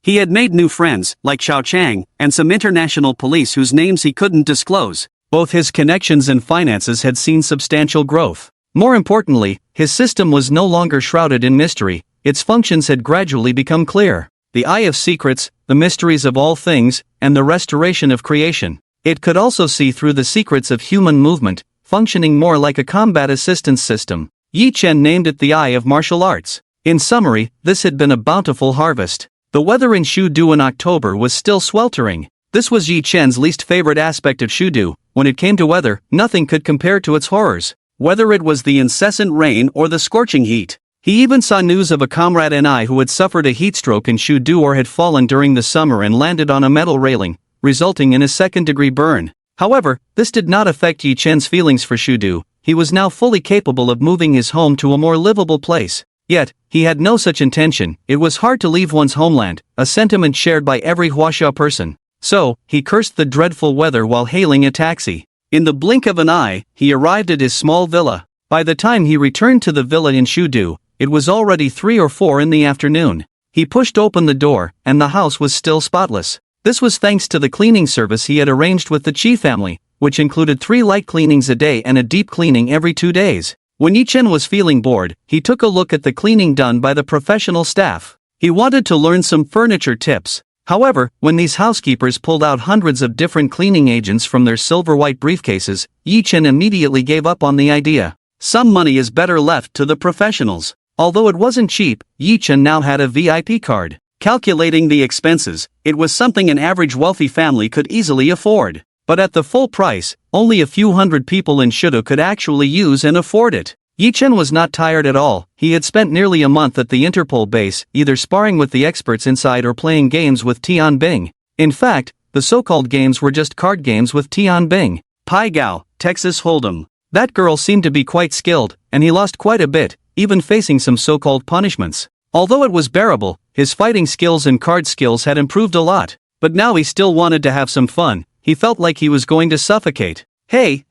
He had made new friends, like Xiao Chang, and some international police whose names he couldn't disclose. Both his connections and finances had seen substantial growth. More importantly, his system was no longer shrouded in mystery, its functions had gradually become clear. The Eye of Secrets, the mysteries of all things, and the restoration of creation. It could also see through the secrets of human movement, functioning more like a combat assistance system. Yi Chen named it the Eye of Martial Arts. In summary, this had been a bountiful harvest. The weather in Shudu in October was still sweltering. This was Yi Chen's least favorite aspect of Shudu. When it came to weather, nothing could compare to its horrors. Whether it was the incessant rain or the scorching heat. He even saw news of a comrade Nanny who had suffered a heat stroke in Shudu or had fallen during the summer and landed on a metal railing, resulting in a second-degree burn. However, this did not affect Yi Chen's feelings for Shudu. He was now fully capable of moving his home to a more livable place. Yet, he had no such intention. It was hard to leave one's homeland, a sentiment shared by every Huaxia person. So, he cursed the dreadful weather while hailing a taxi. In the blink of an eye, he arrived at his small villa. By the time he returned to the villa in Shudu, it was already 3 or 4 in the afternoon. He pushed open the door, and the house was still spotless. This was thanks to the cleaning service he had arranged with the Chi family, which included 3 light cleanings a day and a deep cleaning every 2 days. When Yi Chen was feeling bored, he took a look at the cleaning done by the professional staff. He wanted to learn some furniture tips. However, when these housekeepers pulled out hundreds of different cleaning agents from their silver-white briefcases, Yi-Chen immediately gave up on the idea. Some money is better left to the professionals. Although it wasn't cheap, Yi-Chen now had a VIP card. Calculating the expenses, it was something an average wealthy family could easily afford. But at the full price, only a few hundred people in Shudo could actually use and afford it. Yi-Chen was not tired at all. He had spent nearly a month at the Interpol base, either sparring with the experts inside or playing games with Tian Bing. In fact, the so-called games were just card games with Tian Bing. Pai Gao, Texas Hold'em. That girl seemed to be quite skilled, and he lost quite a bit, even facing some so-called punishments. Although it was bearable, his fighting skills and card skills had improved a lot. But now he still wanted to have some fun. He felt like he was going to suffocate. Hey,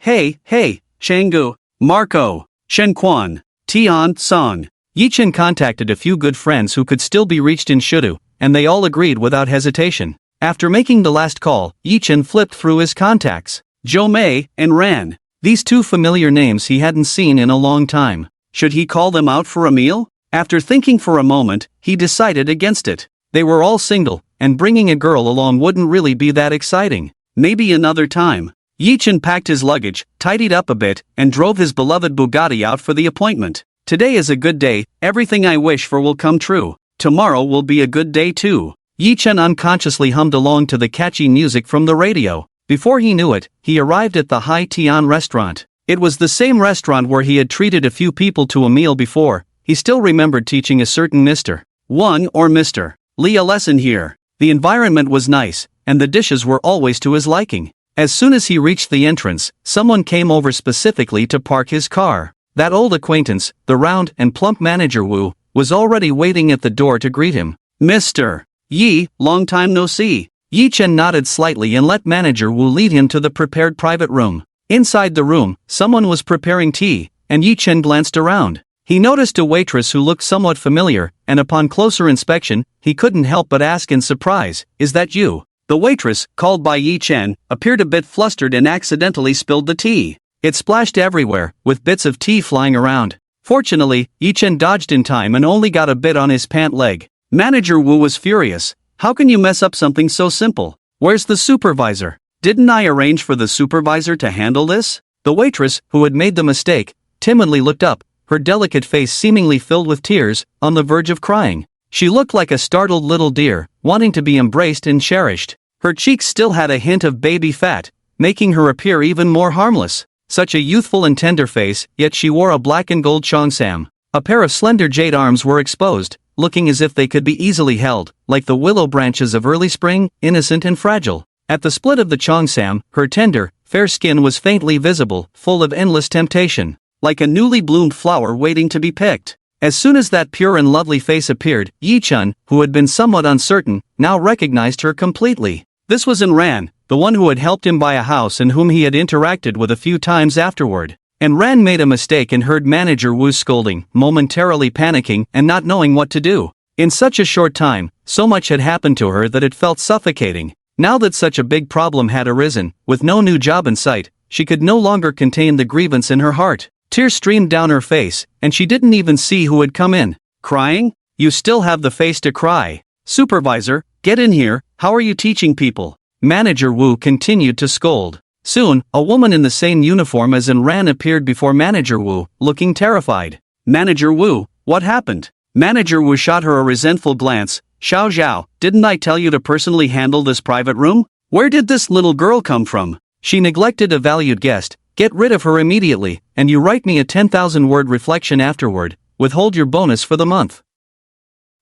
Changgu, Marco, Shenquan, Tian, Song. Yi-Chen contacted a few good friends who could still be reached in Shudu, and they all agreed without hesitation. After making the last call, Yi-Chen flipped through his contacts. Zhou Mei and Ran. These two familiar names he hadn't seen in a long time. Should he call them out for a meal? After thinking for a moment, he decided against it. They were all single, and bringing a girl along wouldn't really be that exciting. Maybe another time. Yi-Chen packed his luggage, tidied up a bit, and drove his beloved Bugatti out for the appointment. Today is a good day, everything I wish for will come true. Tomorrow will be a good day too. Yi-Chen unconsciously hummed along to the catchy music from the radio. Before he knew it, he arrived at the Hai Tian restaurant. It was the same restaurant where he had treated a few people to a meal before. He still remembered teaching a certain Mr. Wang or Mr. Li a lesson here. The environment was nice, and the dishes were always to his liking. As soon as he reached the entrance, someone came over specifically to park his car. That old acquaintance, the round and plump manager Wu, was already waiting at the door to greet him. Mr. Yi, long time no see. Yi-Chen nodded slightly and let manager Wu lead him to the prepared private room. Inside the room, someone was preparing tea, and Yi-Chen glanced around. He noticed a waitress who looked somewhat familiar, and upon closer inspection, he couldn't help but ask in surprise, "Is that you?" The waitress, called by Yi-Chen, appeared a bit flustered and accidentally spilled the tea. It splashed everywhere, with bits of tea flying around. Fortunately, Yi-Chen dodged in time and only got a bit on his pant leg. Manager Wu was furious. "How can you mess up something so simple? Where's the supervisor? Didn't I arrange for the supervisor to handle this?" The waitress, who had made the mistake, timidly looked up, her delicate face seemingly filled with tears, on the verge of crying. She looked like a startled little deer, wanting to be embraced and cherished. Her cheeks still had a hint of baby fat, making her appear even more harmless. Such a youthful and tender face, yet she wore a black and gold cheongsam. A pair of slender jade arms were exposed, looking as if they could be easily held, like the willow branches of early spring, innocent and fragile. At the split of the cheongsam, her tender, fair skin was faintly visible, full of endless temptation, like a newly bloomed flower waiting to be picked. As soon as that pure and lovely face appeared, Yi-Chen, who had been somewhat uncertain, now recognized her completely. This was Ran, the one who had helped him buy a house and whom he had interacted with a few times afterward. And Ran made a mistake and heard manager Wu scolding, momentarily panicking and not knowing what to do. In such a short time, so much had happened to her that it felt suffocating. Now that such a big problem had arisen, with no new job in sight, she could no longer contain the grievance in her heart. Tears streamed down her face, and she didn't even see who had come in. "Crying? You still have the face to cry. Supervisor, get in here, how are you teaching people?" Manager Wu continued to scold. Soon, a woman in the same uniform as Ran appeared before Manager Wu, looking terrified. "Manager Wu, what happened?" Manager Wu shot her a resentful glance. "Xiao Zhao, didn't I tell you to personally handle this private room? Where did this little girl come from? She neglected a valued guest. Get rid of her immediately, and you write me a 10,000-word reflection afterward. Withhold your bonus for the month."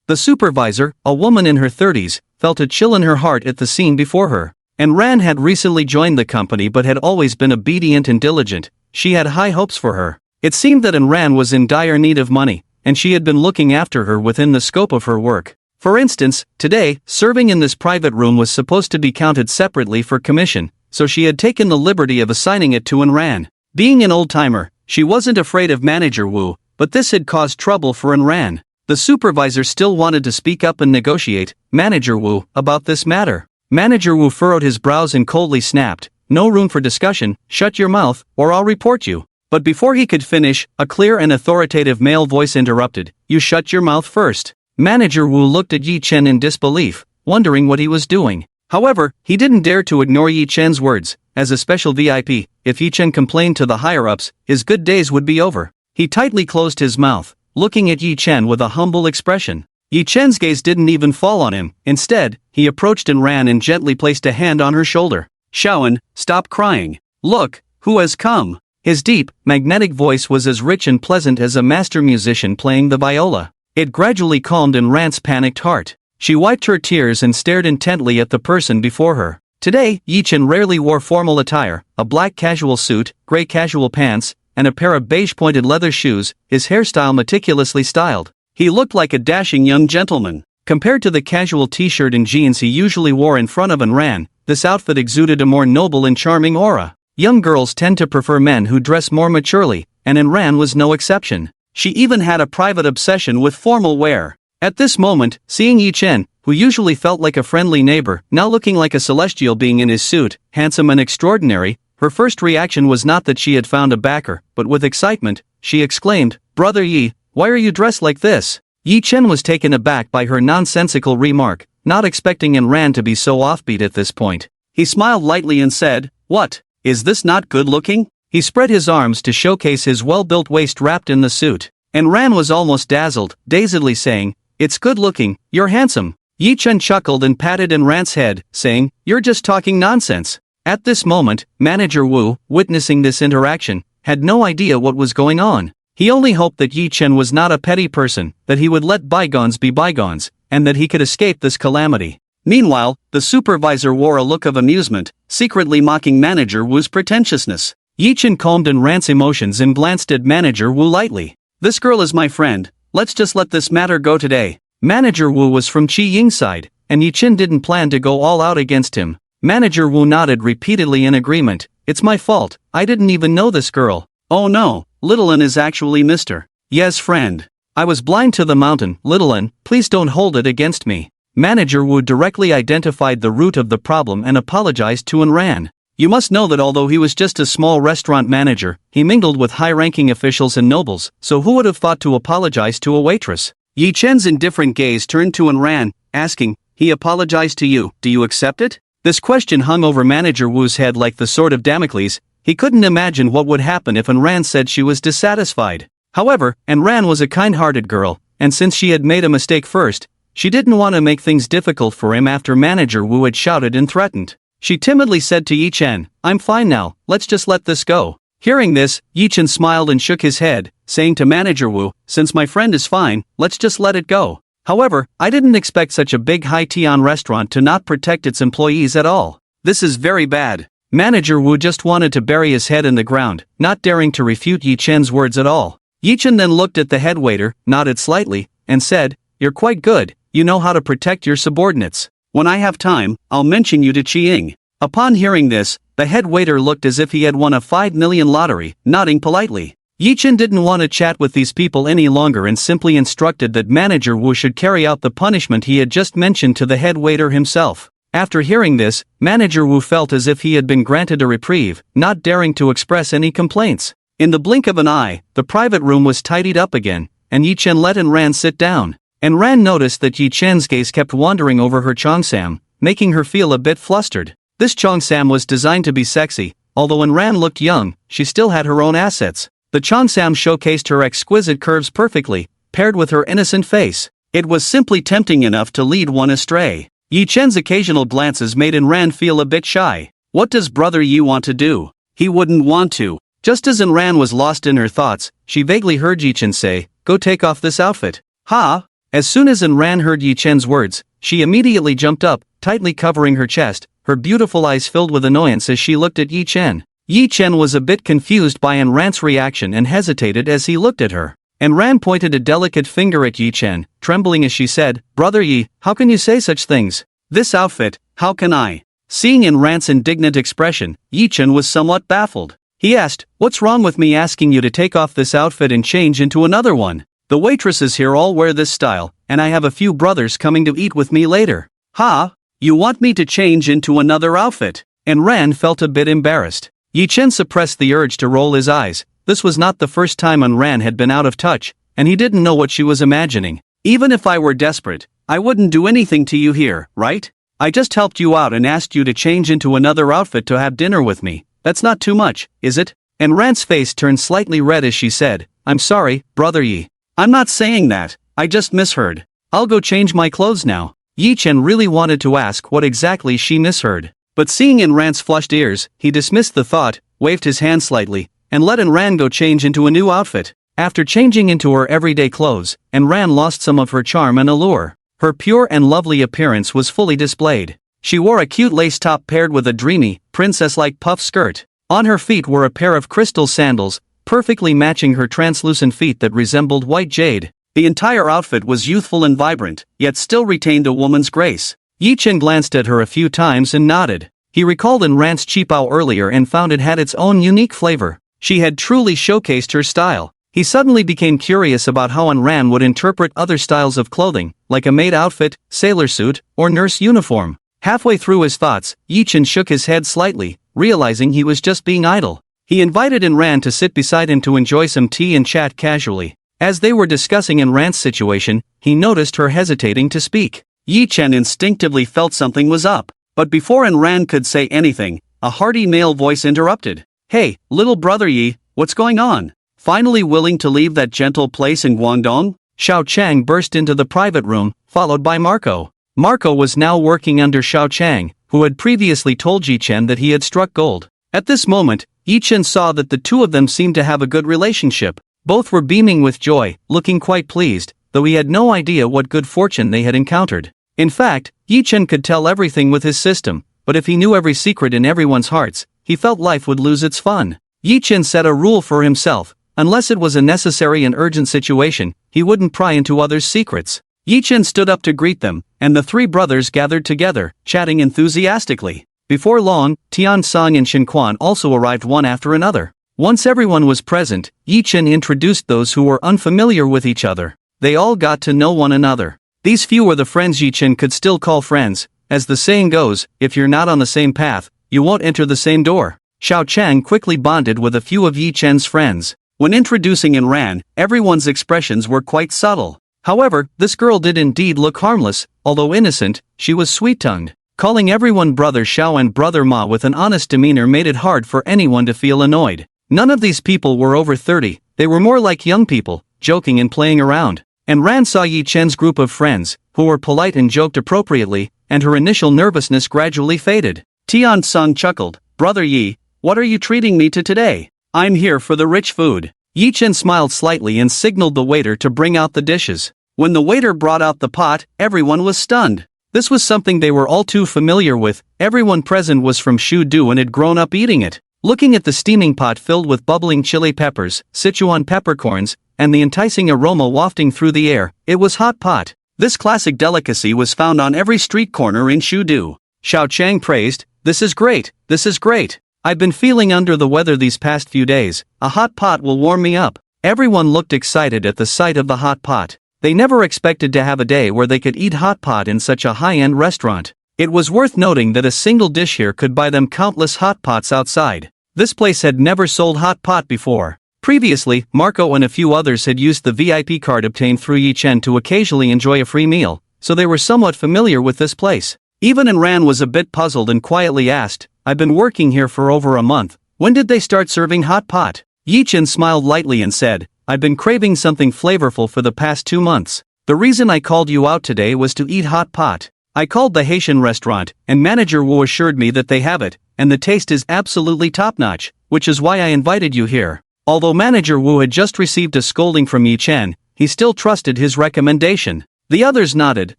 The supervisor, a woman in her 30s, felt a chill in her heart at the scene before her. And Ran had recently joined the company but had always been obedient and diligent. She had high hopes for her. It seemed that Ran was in dire need of money, and she had been looking after her within the scope of her work. For instance, today, serving in this private room was supposed to be counted separately for commission, so she had taken the liberty of assigning it to Ran. Being an old-timer, she wasn't afraid of Manager Wu, but this had caused trouble for Ran. The supervisor still wanted to speak up and negotiate, Manager Wu, about this matter. Manager Wu furrowed his brows and coldly snapped, "No room for discussion, shut your mouth, or I'll report you." But before he could finish, a clear and authoritative male voice interrupted, "You shut your mouth first. Manager Wu looked at Yi Chen in disbelief, wondering what he was doing. However, he didn't dare to ignore Yi Chen's words. As a special VIP, if Yi Chen complained to the higher-ups, his good days would be over. He tightly closed his mouth, looking at Yi Chen with a humble expression. Yi Chen's gaze didn't even fall on him. Instead, he approached and ran and gently placed a hand on her shoulder. "Shaoan, stop crying. Look, who has come." His deep, magnetic voice was as rich and pleasant as a master musician playing the viola. It gradually calmed Ran's panicked heart. She wiped her tears and stared intently at the person before her. Today, Yi Chen rarely wore formal attire, a black casual suit, gray casual pants, and a pair of beige pointed leather shoes, his hairstyle meticulously styled. He looked like a dashing young gentleman. Compared to the casual t-shirt and jeans he usually wore in front of Ran, this outfit exuded a more noble and charming aura. Young girls tend to prefer men who dress more maturely, and Ran was no exception. She even had a private obsession with formal wear. At this moment, seeing Yi Chen, who usually felt like a friendly neighbor, now looking like a celestial being in his suit, handsome and extraordinary, her first reaction was not that she had found a backer, but with excitement, she exclaimed, "Brother Yi, why are you dressed like this?" Yi Chen was taken aback by her nonsensical remark, not expecting Ran to be so offbeat at this point. He smiled lightly and said, "What? Is this not good looking?" He spread his arms to showcase his well-built waist wrapped in the suit. Ran was almost dazzled, dazedly saying, "It's good looking, you're handsome." Yi Chen chuckled and patted Ran's head, saying, "You're just talking nonsense." At this moment, Manager Wu, witnessing this interaction, had no idea what was going on. He only hoped that Yi Chen was not a petty person, that he would let bygones be bygones, and that he could escape this calamity. Meanwhile, the supervisor wore a look of amusement, secretly mocking Manager Wu's pretentiousness. Yi Chen calmed Ran's emotions and glanced at Manager Wu lightly. "This girl is my friend, let's just let this matter go today." Manager Wu was from Qi Ying's side, and Yi Chen didn't plan to go all out against him. Manager Wu nodded repeatedly in agreement. "It's my fault, I didn't even know this girl." "Oh no, Littlein is actually Mr. Ye's friend. I was blind to the mountain, Littlein, please don't hold it against me." Manager Wu directly identified the root of the problem and apologized to Ran. "You must know that although he was just a small restaurant manager, he mingled with high-ranking officials and nobles, so who would have thought to apologize to a waitress?" Yi Chen's indifferent gaze turned to Ran, asking, "He apologized to you, do you accept it?" This question hung over Manager Wu's head like the sword of Damocles. He couldn't imagine what would happen if Ran said she was dissatisfied. However, Ran was a kind-hearted girl, and since she had made a mistake first, she didn't want to make things difficult for him after Manager Wu had shouted and threatened. She timidly said to Yi Chen, "I'm fine now, let's just let this go." Hearing this, Yi Chen smiled and shook his head, saying to Manager Wu, "Since my friend is fine, let's just let it go." However, I didn't expect such a big high-tian restaurant to not protect its employees at all. This is very bad. Manager Wu just wanted to bury his head in the ground, not daring to refute Yi Chen's words at all. Yi Chen then looked at the head waiter, nodded slightly, and said, "You're quite good, you know how to protect your subordinates. When I have time, I'll mention you to Qiying." Upon hearing this, the head waiter looked as if he had won a 5 million lottery, nodding politely. Yi Chen didn't want to chat with these people any longer and simply instructed that Manager Wu should carry out the punishment he had just mentioned to the head waiter himself. After hearing this, Manager Wu felt as if he had been granted a reprieve, not daring to express any complaints. In the blink of an eye, the private room was tidied up again, and Yi Chen let Ran sit down. Ran noticed that Yi Chen's gaze kept wandering over her cheongsam, making her feel a bit flustered. This cheongsam was designed to be sexy, although Ran looked young, she still had her own assets. The cheongsam showcased her exquisite curves perfectly, paired with her innocent face. It was simply tempting enough to lead one astray. Yi Chen's occasional glances made Ran feel a bit shy. What does Brother Yi want to do? He wouldn't want to. Just as Ran was lost in her thoughts, she vaguely heard Yi Chen say, "Go take off this outfit." "Ha!" As soon as Ran heard Yi Chen's words, she immediately jumped up, tightly covering her chest, her beautiful eyes filled with annoyance as she looked at Yi Chen. Yi Chen was a bit confused by Ran's reaction and hesitated as he looked at her. Ran pointed a delicate finger at Yi Chen, trembling as she said, "Brother Yi, how can you say such things? This outfit, how can I?" Seeing Ran's indignant expression, Yi Chen was somewhat baffled. He asked, "What's wrong with me asking you to take off this outfit and change into another one? The waitresses here all wear this style, and I have a few brothers coming to eat with me later." "Ha? You want me to change into another outfit?" Ran felt a bit embarrassed. Yi Chen suppressed the urge to roll his eyes. This was not the first time Ran had been out of touch, and he didn't know what she was imagining. Even if I were desperate, I wouldn't do anything to you here, right? I just helped you out and asked you to change into another outfit to have dinner with me. That's not too much, is it? And Rand's face turned slightly red as she said, I'm sorry, brother Yi. I'm not saying that, I just misheard. I'll go change my clothes now. Yi Chen really wanted to ask what exactly she misheard. But seeing in Rand's flushed ears, he dismissed the thought, waved his hand slightly, and let Rand go change into a new outfit. After changing into her everyday clothes, Rand lost some of her charm and allure. Her pure and lovely appearance was fully displayed. She wore a cute lace top paired with a dreamy, princess-like puff skirt. On her feet were a pair of crystal sandals, perfectly matching her translucent feet that resembled white jade. The entire outfit was youthful and vibrant, yet still retained a woman's grace. Yi Chen glanced at her a few times and nodded. He recalled Rand's qipao earlier and found it had its own unique flavor. She had truly showcased her style. He suddenly became curious about how Rand would interpret other styles of clothing, like a maid outfit, sailor suit, or nurse uniform. Halfway through his thoughts, Yi Chen shook his head slightly, realizing he was just being idle. He invited Rand to sit beside him to enjoy some tea and chat casually. As they were discussing Rand's situation, he noticed her hesitating to speak. Yi Chen instinctively felt something was up. But before Rand could say anything, a hearty male voice interrupted. Hey, little brother Yi, what's going on? Finally willing to leave that gentle place in Guangdong? Xiao Chang burst into the private room, followed by Marco. Marco was now working under Xiao Chang, who had previously told Yi Chen that he had struck gold. At this moment, Yi Chen saw that the two of them seemed to have a good relationship. Both were beaming with joy, looking quite pleased, though he had no idea what good fortune they had encountered. In fact, Yi Chen could tell everything with his system, but if he knew every secret in everyone's hearts, he felt life would lose its fun. Yi Chen set a rule for himself. Unless it was a necessary and urgent situation, he wouldn't pry into others' secrets. Yi Chen stood up to greet them, and the three brothers gathered together, chatting enthusiastically. Before long, Tian Song and Shin Quan also arrived one after another. Once everyone was present, Yi Chen introduced those who were unfamiliar with each other. They all got to know one another. These few were the friends Yi Chen could still call friends. As the saying goes, if you're not on the same path, you won't enter the same door. Xiao Chang quickly bonded with a few of Yi Chen's friends. When introducing Rand, everyone's expressions were quite subtle. However, this girl did indeed look harmless. Although innocent, she was sweet-tongued. Calling everyone brother Xiao and brother Ma with an honest demeanor made it hard for anyone to feel annoyed. None of these people were over 30, they were more like young people, joking and playing around. And Rand saw Yi Chen's group of friends, who were polite and joked appropriately, and her initial nervousness gradually faded. Tian Song chuckled, Brother Yi, what are you treating me to today? I'm here for the rich food. Yi Chen smiled slightly and signaled the waiter to bring out the dishes. When the waiter brought out the pot, everyone was stunned. This was something they were all too familiar with. Everyone present was from Shudu and had grown up eating it. Looking at the steaming pot filled with bubbling chili peppers, Sichuan peppercorns, and the enticing aroma wafting through the air, it was hot pot. This classic delicacy was found on every street corner in Shudu. Xiao Chang praised, this is great, this is great. I've been feeling under the weather these past few days, a hot pot will warm me up. Everyone looked excited at the sight of the hot pot. They never expected to have a day where they could eat hot pot in such a high-end restaurant. It was worth noting that a single dish here could buy them countless hot pots outside. This place had never sold hot pot before. Previously, Marco and a few others had used the VIP card obtained through Yi Chen to occasionally enjoy a free meal, so they were somewhat familiar with this place. Even Rand was a bit puzzled and quietly asked, I've been working here for over a month, when did they start serving hot pot? Yi Chen smiled lightly and said, I've been craving something flavorful for the past 2 months. The reason I called you out today was to eat hot pot. I called the Haitian restaurant, and manager Wu assured me that they have it, and the taste is absolutely top-notch, which is why I invited you here. Although manager Wu had just received a scolding from Yi Chen, he still trusted his recommendation. The others nodded,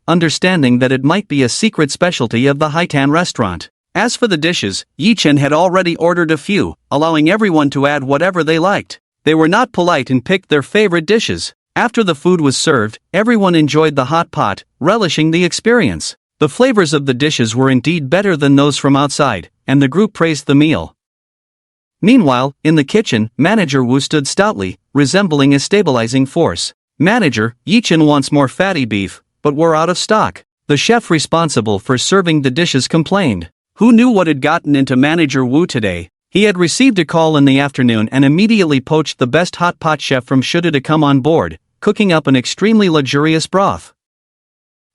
understanding that it might be a secret specialty of the Haitan restaurant. As for the dishes, Yi Chen had already ordered a few, allowing everyone to add whatever they liked. They were not polite and picked their favorite dishes. After the food was served, everyone enjoyed the hot pot, relishing the experience. The flavors of the dishes were indeed better than those from outside, and the group praised the meal. Meanwhile, in the kitchen, manager Wu stood stoutly, resembling a stabilizing force. Manager, Yi Chen wants more fatty beef, but we're out of stock. The chef responsible for serving the dishes complained. Who knew what had gotten into manager Wu today? He had received a call in the afternoon and immediately poached the best hot pot chef from Shuda to come on board, cooking up an extremely luxurious broth.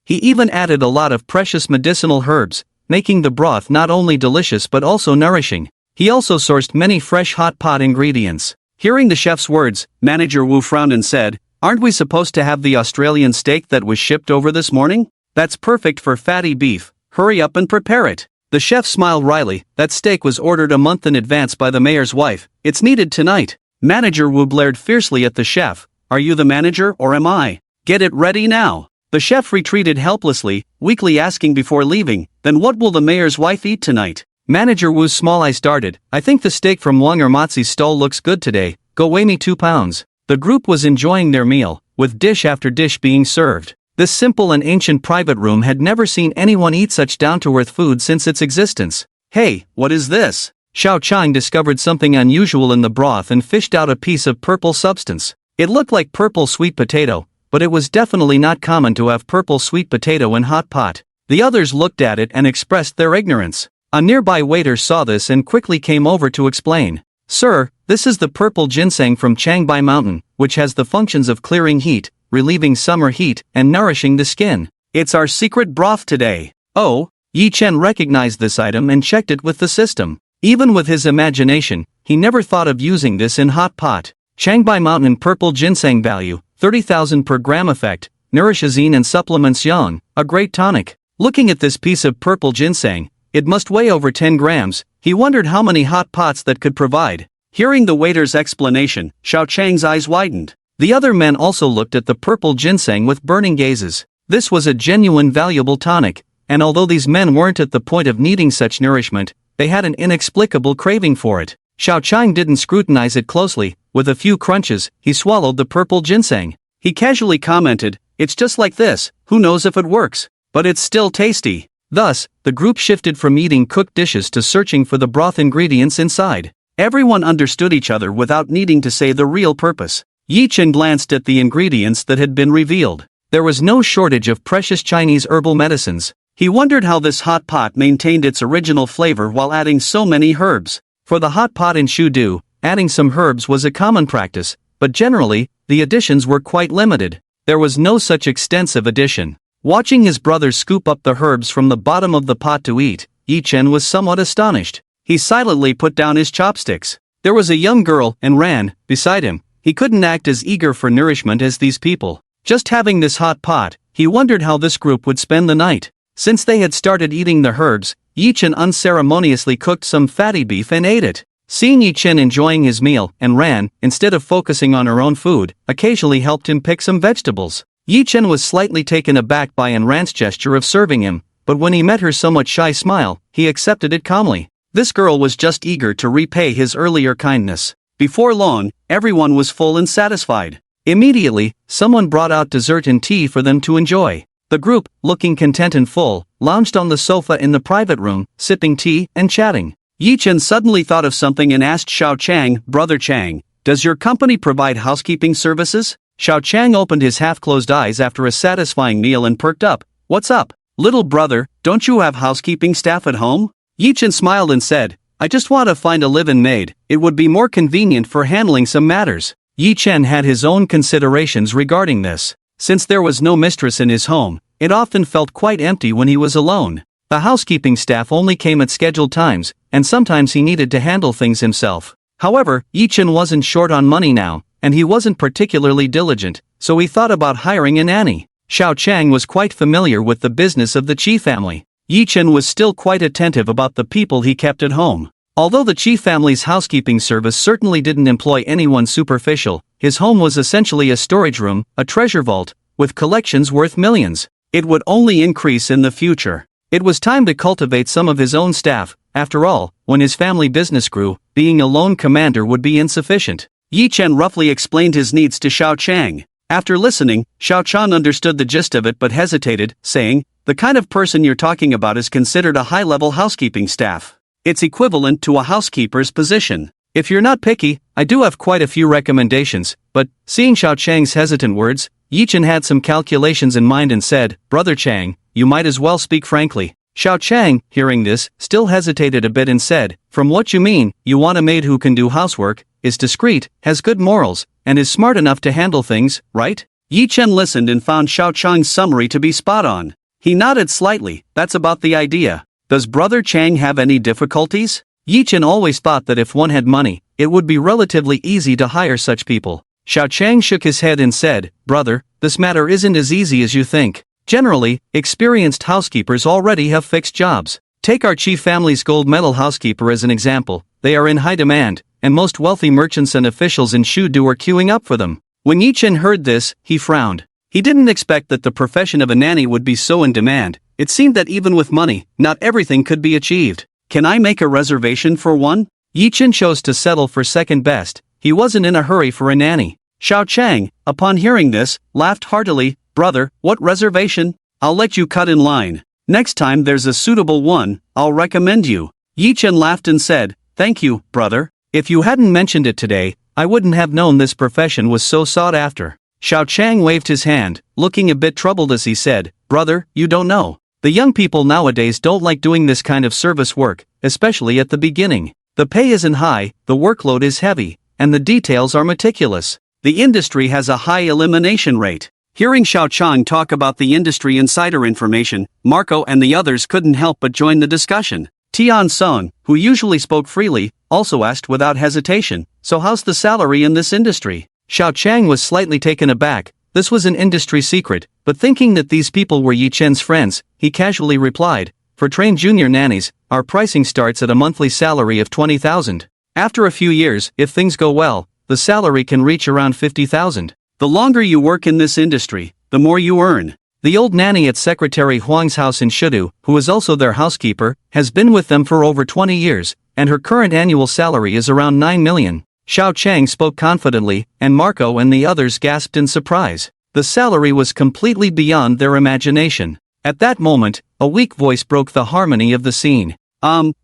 He even added a lot of precious medicinal herbs, making the broth not only delicious but also nourishing. He also sourced many fresh hot pot ingredients. Hearing the chef's words, Manager Wu frowned and said, "Aren't we supposed to have the Australian steak that was shipped over this morning? That's perfect for fatty beef, hurry up and prepare it." The chef smiled wryly. "That steak was ordered a month in advance by the mayor's wife, it's needed tonight." Manager Wu blared fiercely at the chef, "Are you the manager or am I? Get it ready now." The chef retreated helplessly, weakly asking before leaving, "Then what will the mayor's wife eat tonight?" Manager Wu's small eyes darted, "I think the steak from Wang Ermatzi's stall looks good today, go weigh me 2 pounds. The group was enjoying their meal, with dish after dish being served. This simple and ancient private room had never seen anyone eat such down-to-earth food since its existence. "Hey, what is this?" Xiao Chang discovered something unusual in the broth and fished out a piece of purple substance. It looked like purple sweet potato, but it was definitely not common to have purple sweet potato in hot pot. The others looked at it and expressed their ignorance. A nearby waiter saw this and quickly came over to explain. "Sir, this is the purple ginseng from Changbai Mountain, which has the functions of clearing heat, relieving summer heat, and nourishing the skin. It's our secret broth today." Oh, Yi Chen recognized this item and checked it with the system. Even with his imagination, he never thought of using this in hot pot. Changbai Mountain purple ginseng value, 30,000 per gram effect, nourishes yin and supplements yang, a great tonic. Looking at this piece of purple ginseng, it must weigh over 10 grams, he wondered how many hot pots that could provide. Hearing the waiter's explanation, Xiao Chang's eyes widened. The other men also looked at the purple ginseng with burning gazes. This was a genuine valuable tonic, and although these men weren't at the point of needing such nourishment, they had an inexplicable craving for it. Xiao Chang didn't scrutinize it closely. With a few crunches, he swallowed the purple ginseng. He casually commented, "It's just like this, who knows if it works, but it's still tasty." Thus, the group shifted from eating cooked dishes to searching for the broth ingredients inside. Everyone understood each other without needing to say the real purpose. Yi Chen glanced at the ingredients that had been revealed. There was no shortage of precious Chinese herbal medicines. He wondered how this hot pot maintained its original flavor while adding so many herbs. For the hot pot in Shudu, adding some herbs was a common practice, but generally, the additions were quite limited. There was no such extensive addition. Watching his brother scoop up the herbs from the bottom of the pot to eat, Yi Chen was somewhat astonished. He silently put down his chopsticks. There was a young girl and Ran beside him. He couldn't act as eager for nourishment as these people. Just having this hot pot, he wondered how this group would spend the night. Since they had started eating the herbs, Yi Chen unceremoniously cooked some fatty beef and ate it. Seeing Yi Chen enjoying his meal, and Ran, instead of focusing on her own food, occasionally helped him pick some vegetables. Yi Chen was slightly taken aback by Ran's gesture of serving him, but when he met her somewhat shy smile, he accepted it calmly. This girl was just eager to repay his earlier kindness. Before long, everyone was full and satisfied. Immediately, someone brought out dessert and tea for them to enjoy. The group, looking content and full, lounged on the sofa in the private room, sipping tea and chatting. Yi Chen suddenly thought of something and asked Xiao Chang, "Brother Chang, does your company provide housekeeping services?" Xiao Chang opened his half-closed eyes after a satisfying meal and perked up. "What's up, little brother, don't you have housekeeping staff at home?" Yi Chen smiled and said, "I just want to find a live-in maid, it would be more convenient for handling some matters." Yi Chen had his own considerations regarding this. Since there was no mistress in his home, it often felt quite empty when he was alone. The housekeeping staff only came at scheduled times, and sometimes he needed to handle things himself. However, Yi Chen wasn't short on money now, and he wasn't particularly diligent, so he thought about hiring a nanny. Xiao Chang was quite familiar with the business of the Qi family. Yi Chen was still quite attentive about the people he kept at home. Although the Qi family's housekeeping service certainly didn't employ anyone superficial, his home was essentially a storage room, a treasure vault, with collections worth millions. It would only increase in the future. It was time to cultivate some of his own staff. After all, when his family business grew, being a lone commander would be insufficient. Yi Chen roughly explained his needs to Xiao Chang. After listening, Xiao Chang understood the gist of it but hesitated, saying, "The kind of person you're talking about is considered a high-level housekeeping staff. It's equivalent to a housekeeper's position. If you're not picky, I do have quite a few recommendations," but, seeing Xiao Chang's hesitant words, Yi Chen had some calculations in mind and said, "Brother Chang, you might as well speak frankly." Xiao Chang, hearing this, still hesitated a bit and said, "From what you mean, you want a maid who can do housework, is discreet, has good morals, and is smart enough to handle things, right?" Yi Chen listened and found Xiao Chang's summary to be spot on. He nodded slightly. That's about the idea. Does Brother Chang have any difficulties? Yi Chen always thought that if one had money, it would be relatively easy to hire such people. Xiao Chang shook his head and said, Brother, this matter isn't as easy as you think. Generally, experienced housekeepers already have fixed jobs. Take our chief family's gold medal housekeeper as an example. They are in high demand, and most wealthy merchants and officials in Shudu are queuing up for them. When Yi Chen heard this, he frowned. He didn't expect that the profession of a nanny would be so in demand. It seemed that even with money, not everything could be achieved. Can I make a reservation for one? Yi Chen chose to settle for second best. He wasn't in a hurry for a nanny. Xiao Chang, upon hearing this, laughed heartily. Brother, what reservation? I'll let you cut in line. Next time there's a suitable one, I'll recommend you. Yi Chen laughed and said, Thank you, brother. If you hadn't mentioned it today, I wouldn't have known this profession was so sought after. Xiao Chang waved his hand, looking a bit troubled as he said, Brother, you don't know. The young people nowadays don't like doing this kind of service work, especially at the beginning. The pay isn't high, the workload is heavy, and the details are meticulous. The industry has a high elimination rate. Hearing Xiao Chang talk about the industry insider information, Marco and the others couldn't help but join the discussion. Tian Song, who usually spoke freely, also asked without hesitation, So how's the salary in this industry? Xiao Chang was slightly taken aback. This was an industry secret, but thinking that these people were Yi Chen's friends, he casually replied, For trained junior nannies, our pricing starts at a monthly salary of 20,000. After a few years, if things go well, the salary can reach around 50,000. The longer you work in this industry, the more you earn. The old nanny at Secretary Huang's house in Shudu, who is also their housekeeper, has been with them for over 20 years, and her current annual salary is around 9 million. Xiao Chang spoke confidently, and Marco and the others gasped in surprise. The salary was completely beyond their imagination. At that moment, a weak voice broke the harmony of the scene.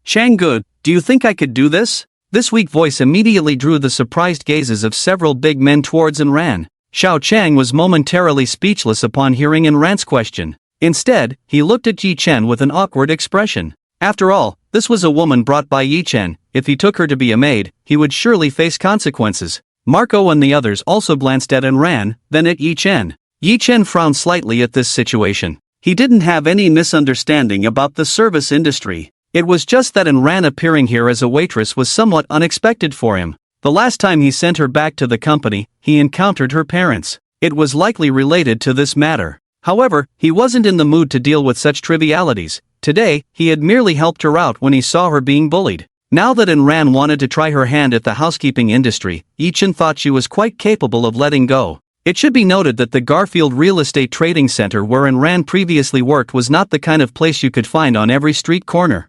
Chang Good, do you think I could do this? This weak voice immediately drew the surprised gazes of several big men towards Enran. Xiao Chang was momentarily speechless upon hearing Enran's question. Instead, he looked at Yi Chen with an awkward expression. After all, this was a woman brought by Yi Chen. If he took her to be a maid, he would surely face consequences. Marco and the others also glanced at Enran, then at Yi Chen. Yi Chen frowned slightly at this situation. He didn't have any misunderstanding about the service industry. It was just that Enran appearing here as a waitress was somewhat unexpected for him. The last time he sent her back to the company, he encountered her parents. It was likely related to this matter. However, he wasn't in the mood to deal with such trivialities. Today, he had merely helped her out when he saw her being bullied. Now that Enran wanted to try her hand at the housekeeping industry, Yi Chen thought she was quite capable of letting go. It should be noted that the Garfield Real Estate Trading Center where Enran previously worked was not the kind of place you could find on every street corner.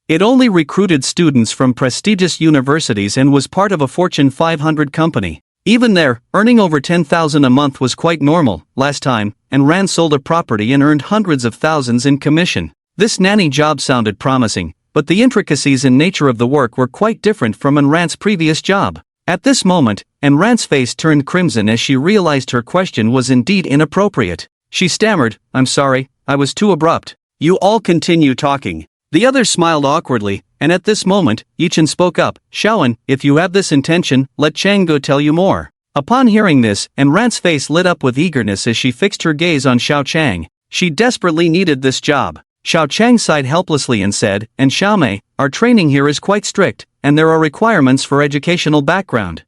It only recruited students from prestigious universities and was part of a Fortune 500 company. Even there, earning over 10,000 a month was quite normal. Last time, Enran sold a property and earned hundreds of thousands in commission. This nanny job sounded promising, but the intricacies and nature of the work were quite different from Enran's previous job. At this moment, Enran's face turned crimson as she realized her question was indeed inappropriate. She stammered, I'm sorry, I was too abrupt. You all continue talking. The others smiled awkwardly, and at this moment, Yi Chen spoke up, Xiaoan, if you have this intention, let Chang go tell you more. Upon hearing this, Enran's face lit up with eagerness as she fixed her gaze on Xiao Chang. She desperately needed this job. Xiao Chang sighed helplessly and said, And Xiaomei, our training here is quite strict, and there are requirements for educational background.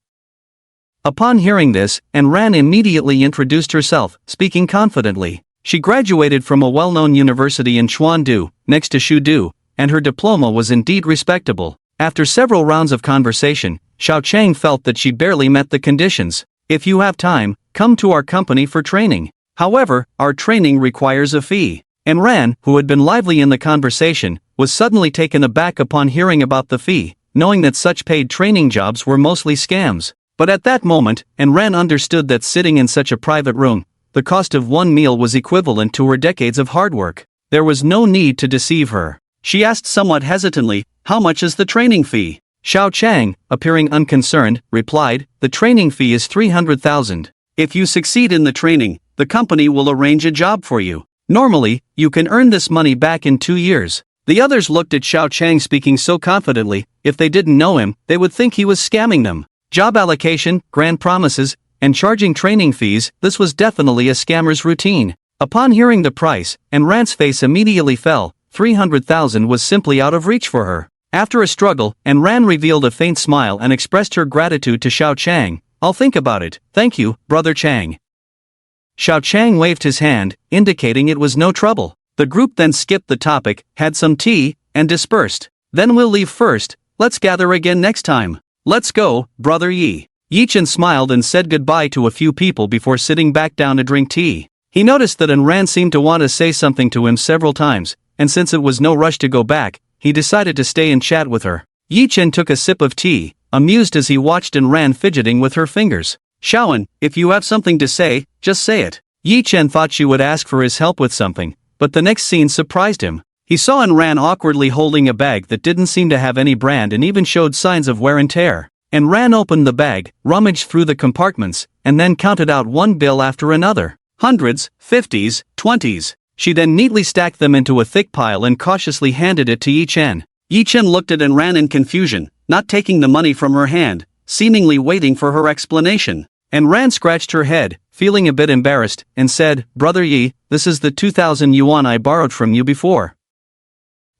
Upon hearing this, Enran immediately introduced herself, speaking confidently. She graduated from a well-known university in Chuandu, next to Shudu, and her diploma was indeed respectable. After several rounds of conversation, Xiao Chang felt that she barely met the conditions. If you have time, come to our company for training. However, our training requires a fee. Enran, who had been lively in the conversation, was suddenly taken aback upon hearing about the fee, knowing that such paid training jobs were mostly scams. But at that moment, Enran understood that sitting in such a private room, the cost of one meal was equivalent to her decades of hard work. There was no need to deceive her. She asked somewhat hesitantly, How much is the training fee? Xiao Chang, appearing unconcerned, replied, The training fee is 300,000. If you succeed in the training, the company will arrange a job for you. Normally, you can earn this money back in 2 years. The others looked at Xiao Chang speaking so confidently, if they didn't know him, they would think he was scamming them. Job allocation, grand promises, and charging training fees. This was definitely a scammer's routine. Upon hearing the price, Ran's face immediately fell. 300,000 was simply out of reach for her. After a struggle, Ran revealed a faint smile and expressed her gratitude to Xiao Chang. "I'll think about it, thank you, Brother Chang." Xiao Chang waved his hand, indicating it was no trouble. The group then skipped the topic, had some tea, and dispersed. "Then we'll leave first, let's gather again next time." "Let's go, Brother Yi." Yi Chen smiled and said goodbye to a few people before sitting back down to drink tea. He noticed that Ran seemed to want to say something to him several times, and since it was no rush to go back, he decided to stay and chat with her. Yi Chen took a sip of tea, amused as he watched Ran fidgeting with her fingers. "Shaoan, if you have something to say, just say it." Yi Chen thought she would ask for his help with something, but the next scene surprised him. He saw Ran awkwardly holding a bag that didn't seem to have any brand and even showed signs of wear and tear. Ran opened the bag, rummaged through the compartments, and then counted out one bill after another. Hundreds, 50s, 20s. She then neatly stacked them into a thick pile and cautiously handed it to Yi Chen. Yi Chen looked at Ran in confusion, not taking the money from her hand, seemingly waiting for her explanation. Ran scratched her head, feeling a bit embarrassed, and said, "Brother Yi, this is the 2,000 yuan I borrowed from you before.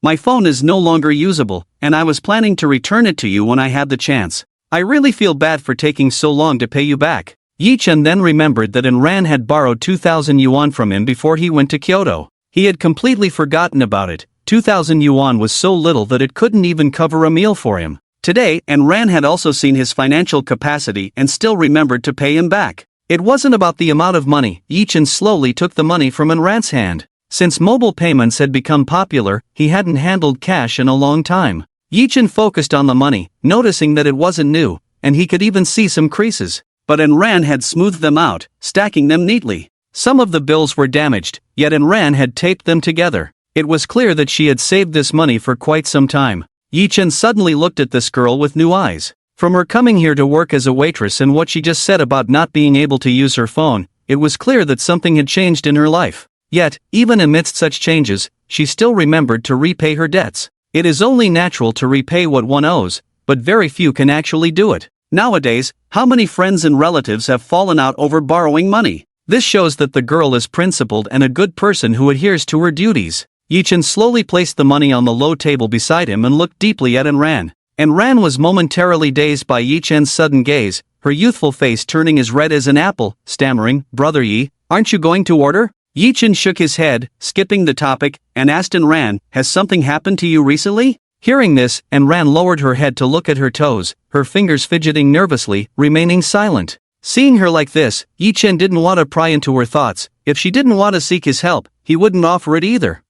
My phone is no longer usable, and I was planning to return it to you when I had the chance. I really feel bad for taking so long to pay you back." Yi Chen then remembered that Ran had borrowed 2,000 yuan from him before he went to Kyoto. He had completely forgotten about it. 2,000 yuan was so little that it couldn't even cover a meal for him. Today, Ran had also seen his financial capacity and still remembered to pay him back. It wasn't about the amount of money. Yi Chen slowly took the money from Ran's hand. Since mobile payments had become popular, he hadn't handled cash in a long time. Yi Chen focused on the money, noticing that it wasn't new, and he could even see some creases. But Ran had smoothed them out, stacking them neatly. Some of the bills were damaged, yet Ran had taped them together. It was clear that she had saved this money for quite some time. Yi Chen suddenly looked at this girl with new eyes. From her coming here to work as a waitress and what she just said about not being able to use her phone, it was clear that something had changed in her life. Yet, even amidst such changes, she still remembered to repay her debts. It is only natural to repay what one owes, but very few can actually do it. Nowadays, how many friends and relatives have fallen out over borrowing money? This shows that the girl is principled and a good person who adheres to her duties. Yi Chen slowly placed the money on the low table beside him and looked deeply at Ran. Ran was momentarily dazed by Yi Chen's sudden gaze, her youthful face turning as red as an apple, stammering, "Brother Yi, aren't you going to order?" Yi Chen shook his head, skipping the topic, and asked Ran, "Has something happened to you recently?" Hearing this, Ran lowered her head to look at her toes, her fingers fidgeting nervously, remaining silent. Seeing her like this, Yi Chen didn't want to pry into her thoughts. If she didn't want to seek his help, he wouldn't offer it either.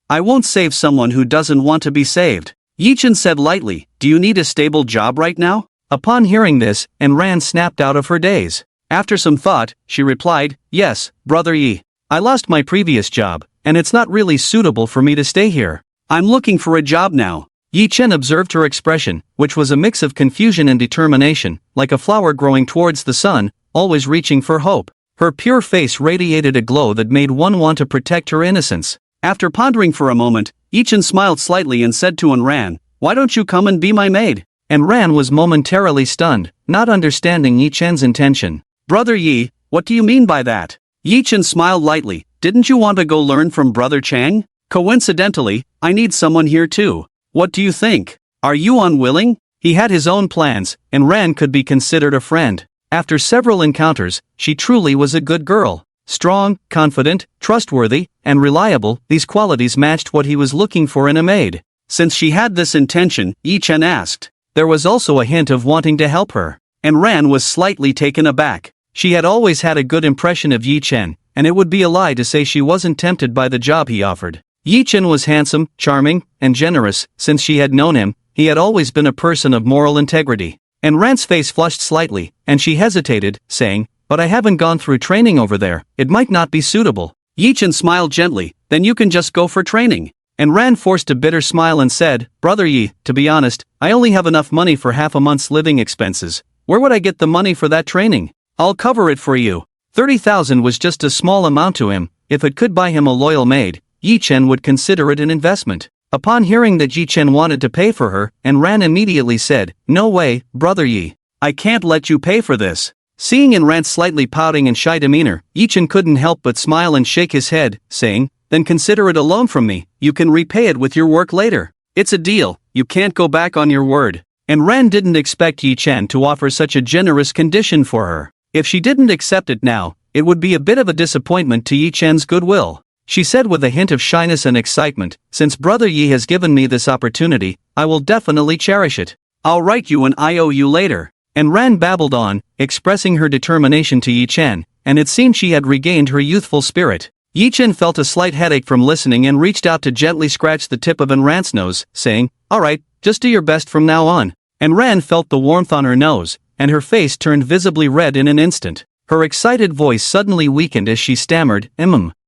"I won't save someone who doesn't want to be saved," Yi Chen said lightly. "Do you need a stable job right now?" Upon hearing this, Ran snapped out of her daze. After some thought, she replied, "Yes, Brother Yi. I lost my previous job, and it's not really suitable for me to stay here. I'm looking for a job now." Yi Chen observed her expression, which was a mix of confusion and determination, like a flower growing towards the sun, always reaching for hope. Her pure face radiated a glow that made one want to protect her innocence. After pondering for a moment, Yi Chen smiled slightly and said to Ran, "Why don't you come and be my maid?" Ran was momentarily stunned, not understanding Yi Chen's intention. "Brother Yi, what do you mean by that?" Yi Chen smiled lightly. "Didn't you want to go learn from Brother Chang? Coincidentally, I need someone here too. What do you think? Are you unwilling?" He had his own plans, and Ran could be considered a friend. After several encounters, she truly was a good girl. Strong, confident, trustworthy, and reliable, these qualities matched what he was looking for in a maid. Since she had this intention, Yi Chen asked. There was also a hint of wanting to help her. And Ran was slightly taken aback. She had always had a good impression of Yi Chen, and it would be a lie to say she wasn't tempted by the job he offered. Yi Chen was handsome, charming, and generous. Since she had known him, he had always been a person of moral integrity. And Ran's face flushed slightly, and she hesitated, saying, "But I haven't gone through training over there, it might not be suitable." Yi Chen smiled gently, "Then you can just go for training." And Ran forced a bitter smile and said, "Brother Yi, to be honest, I only have enough money for half a month's living expenses. Where would I get the money for that training? I'll cover it for you." 30,000 was just a small amount to him. If it could buy him a loyal maid, Yi Chen would consider it an investment. Upon hearing that Yi Chen wanted to pay for her, Ran immediately said, "No way, Brother Yi. I can't let you pay for this." Seeing Rant's slightly pouting and shy demeanor, Yi-chan couldn't help but smile and shake his head, saying, "Then consider it a loan from me, you can repay it with your work later. It's a deal, you can't go back on your word." And Ran didn't expect Yi-chan to offer such a generous condition for her. If she didn't accept it now, it would be a bit of a disappointment to Yi-chan's goodwill. She said with a hint of shyness and excitement, "Since Brother Yi has given me this opportunity, I will definitely cherish it. I'll write you an IOU later." And Ran babbled on, expressing her determination to Yi-chan, and it seemed she had regained her youthful spirit. Yi-chan felt a slight headache from listening and reached out to gently scratch the tip of Rant's nose, saying, "Alright, just do your best from now on." And Ran felt the warmth on her nose, and her face turned visibly red in an instant. Her excited voice suddenly weakened as she stammered,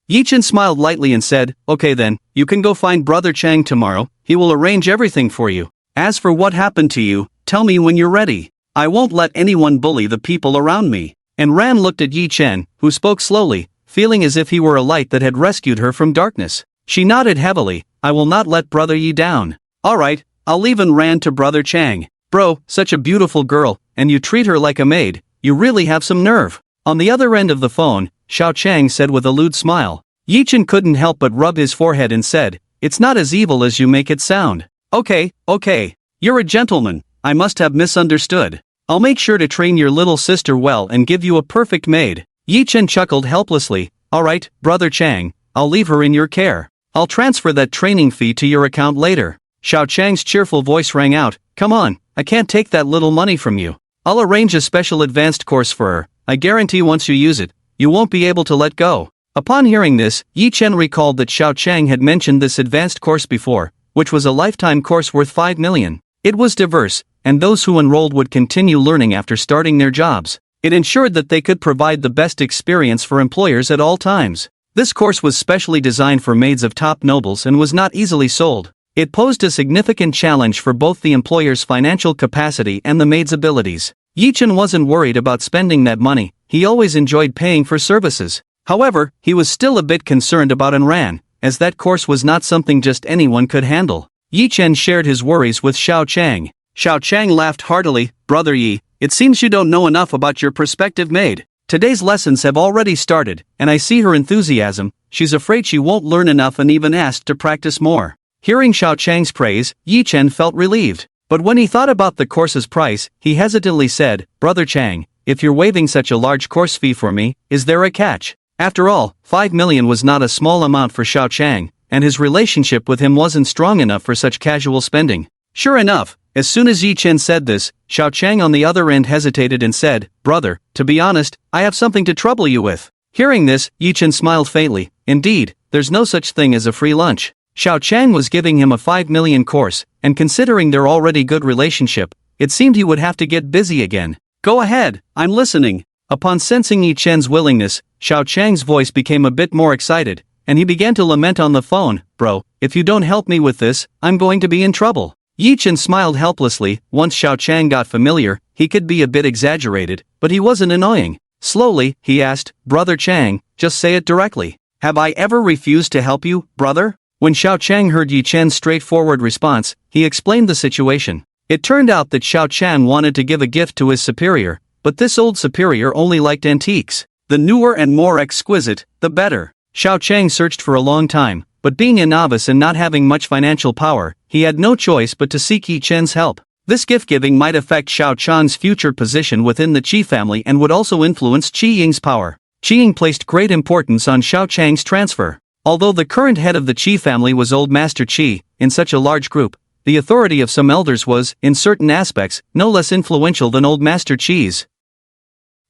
Yi-chan smiled lightly and said, "Okay then, you can go find Brother Chang tomorrow, he will arrange everything for you. As for what happened to you, tell me when you're ready. I won't let anyone bully the people around me." And Ran looked at Yi-chan, who spoke slowly, feeling as if he were a light that had rescued her from darkness. She nodded heavily, "I will not let Brother Yi down. Alright, I'll leave Ran to Brother Chang. Bro, such a beautiful girl, and you treat her like a maid, you really have some nerve." On the other end of the phone, Xiao Chang said with a lewd smile. Yi-chan couldn't help but rub his forehead and said, "It's not as evil as you make it sound." Okay, you're a gentleman, I must have misunderstood. I'll make sure to train your little sister well and give you a perfect maid." Yi-chan chuckled helplessly, "Alright, Brother Chang, I'll leave her in your care. I'll transfer that training fee to your account later." Xiao Chang's cheerful voice rang out, "Come on, I can't take that little money from you. I'll arrange a special advanced course for her. I guarantee once you use it, you won't be able to let go." Upon hearing this, Yi-chan recalled that Xiao Chang had mentioned this advanced course before, which was a lifetime course worth 5 million. It was diverse, and those who enrolled would continue learning after starting their jobs. It ensured that they could provide the best experience for employers at all times. This course was specially designed for maids of top nobles and was not easily sold. It posed a significant challenge for both the employer's financial capacity and the maid's abilities. Yi-chan wasn't worried about spending that money, he always enjoyed paying for services. However, he was still a bit concerned about Ran, as that course was not something just anyone could handle. Yi-chan shared his worries with Xiao Chang. Xiao Chang laughed heartily, "Brother Yi, it seems you don't know enough about your prospective maid. Today's lessons have already started, and I see her enthusiasm, she's afraid she won't learn enough and even asked to practice more." Hearing Xiao Chang's praise, Yi-chan felt relieved. But when he thought about the course's price, he hesitantly said, "Brother Chang, if you're waiving such a large course fee for me, is there a catch?" After all, 5 million was not a small amount for Xiao Chang, and his relationship with him wasn't strong enough for such casual spending. Sure enough, as soon as Yi-chan said this, Xiao Chang on the other end hesitated and said, "Brother, to be honest, I have something to trouble you with." Hearing this, Yi-chan smiled faintly, "Indeed, there's no such thing as a free lunch." Xiao Chang was giving him a 5 million course, and considering their already good relationship, it seemed he would have to get busy again. "Go ahead, I'm listening." Upon sensing Yi-chan's willingness, Xiao Chang's voice became a bit more excited, and he began to lament on the phone, "Bro, if you don't help me with this, I'm going to be in trouble." Yi-chan smiled helplessly. Once Xiao Chang got familiar, he could be a bit exaggerated, but he wasn't annoying. Slowly, he asked, "Brother Chang, just say it directly. Have I ever refused to help you, brother?" When Xiao Chang heard Yi-chan's straightforward response, he explained the situation. It turned out that Xiao Chang wanted to give a gift to his superior, but this old superior only liked antiques. The newer and more exquisite, the better. Xiao Chang searched for a long time, but being a novice and not having much financial power, he had no choice but to seek Yi-chan's help. This gift-giving might affect Xiao Chang's future position within the Qi family and would also influence Qi Ying's power. Qi Ying placed great importance on Xiao Chang's transfer. Although the current head of the Qi family was Old Master Qi, in such a large group, the authority of some elders was, in certain aspects, no less influential than Old Master Qi's.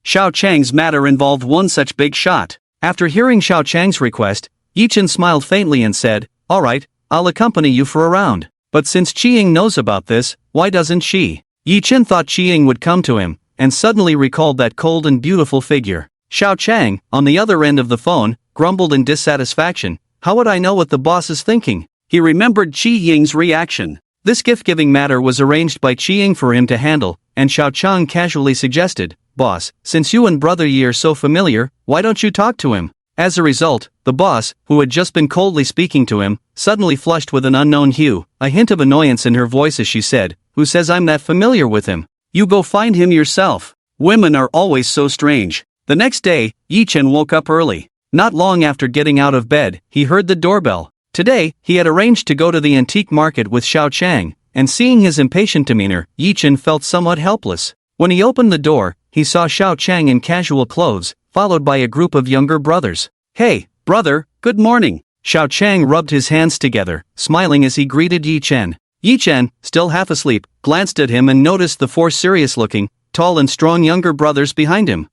Xiao Chang's matter involved one such big shot. After hearing Xiao Chang's request, Yi-chan smiled faintly and said, "Alright, I'll accompany you for a round. But since Qi Ying knows about this, why doesn't she?" Yi-chan thought Qi Ying would come to him, and suddenly recalled that cold and beautiful figure. Xiao Chang, on the other end of the phone, grumbled in dissatisfaction, "How would I know what the boss is thinking?" He remembered Qi Ying's reaction. This gift-giving matter was arranged by Qi Ying for him to handle, and Xiao Chang casually suggested, "Boss, since you and Brother Yi are so familiar, why don't you talk to him?" As a result, the boss, who had just been coldly speaking to him, suddenly flushed with an unknown hue, a hint of annoyance in her voice as she said, "Who says I'm that familiar with him? You go find him yourself." Women are always so strange. The next day, Yi Chen woke up early. Not long after getting out of bed, he heard the doorbell. Today, he had arranged to go to the antique market with Xiao Chang, and seeing his impatient demeanor, Yi Chen felt somewhat helpless. When he opened the door, he saw Xiao Chang in casual clothes, followed by a group of younger brothers. "Hey, brother, good morning." Xiao Chang rubbed his hands together, smiling as he greeted Yi Chen. Yi Chen, still half asleep, glanced at him and noticed the four serious-looking, tall and strong younger brothers behind him.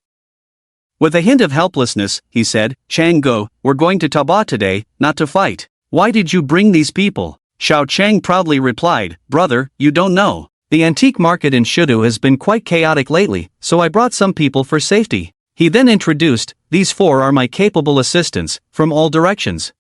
With a hint of helplessness, he said, "Chang Go, we're going to Taba today, not to fight. Why did you bring these people?" Xiao Chang proudly replied, "Brother, you don't know. The antique market in Shudu has been quite chaotic lately, so I brought some people for safety." He then introduced, "These four are my capable assistants, from all directions.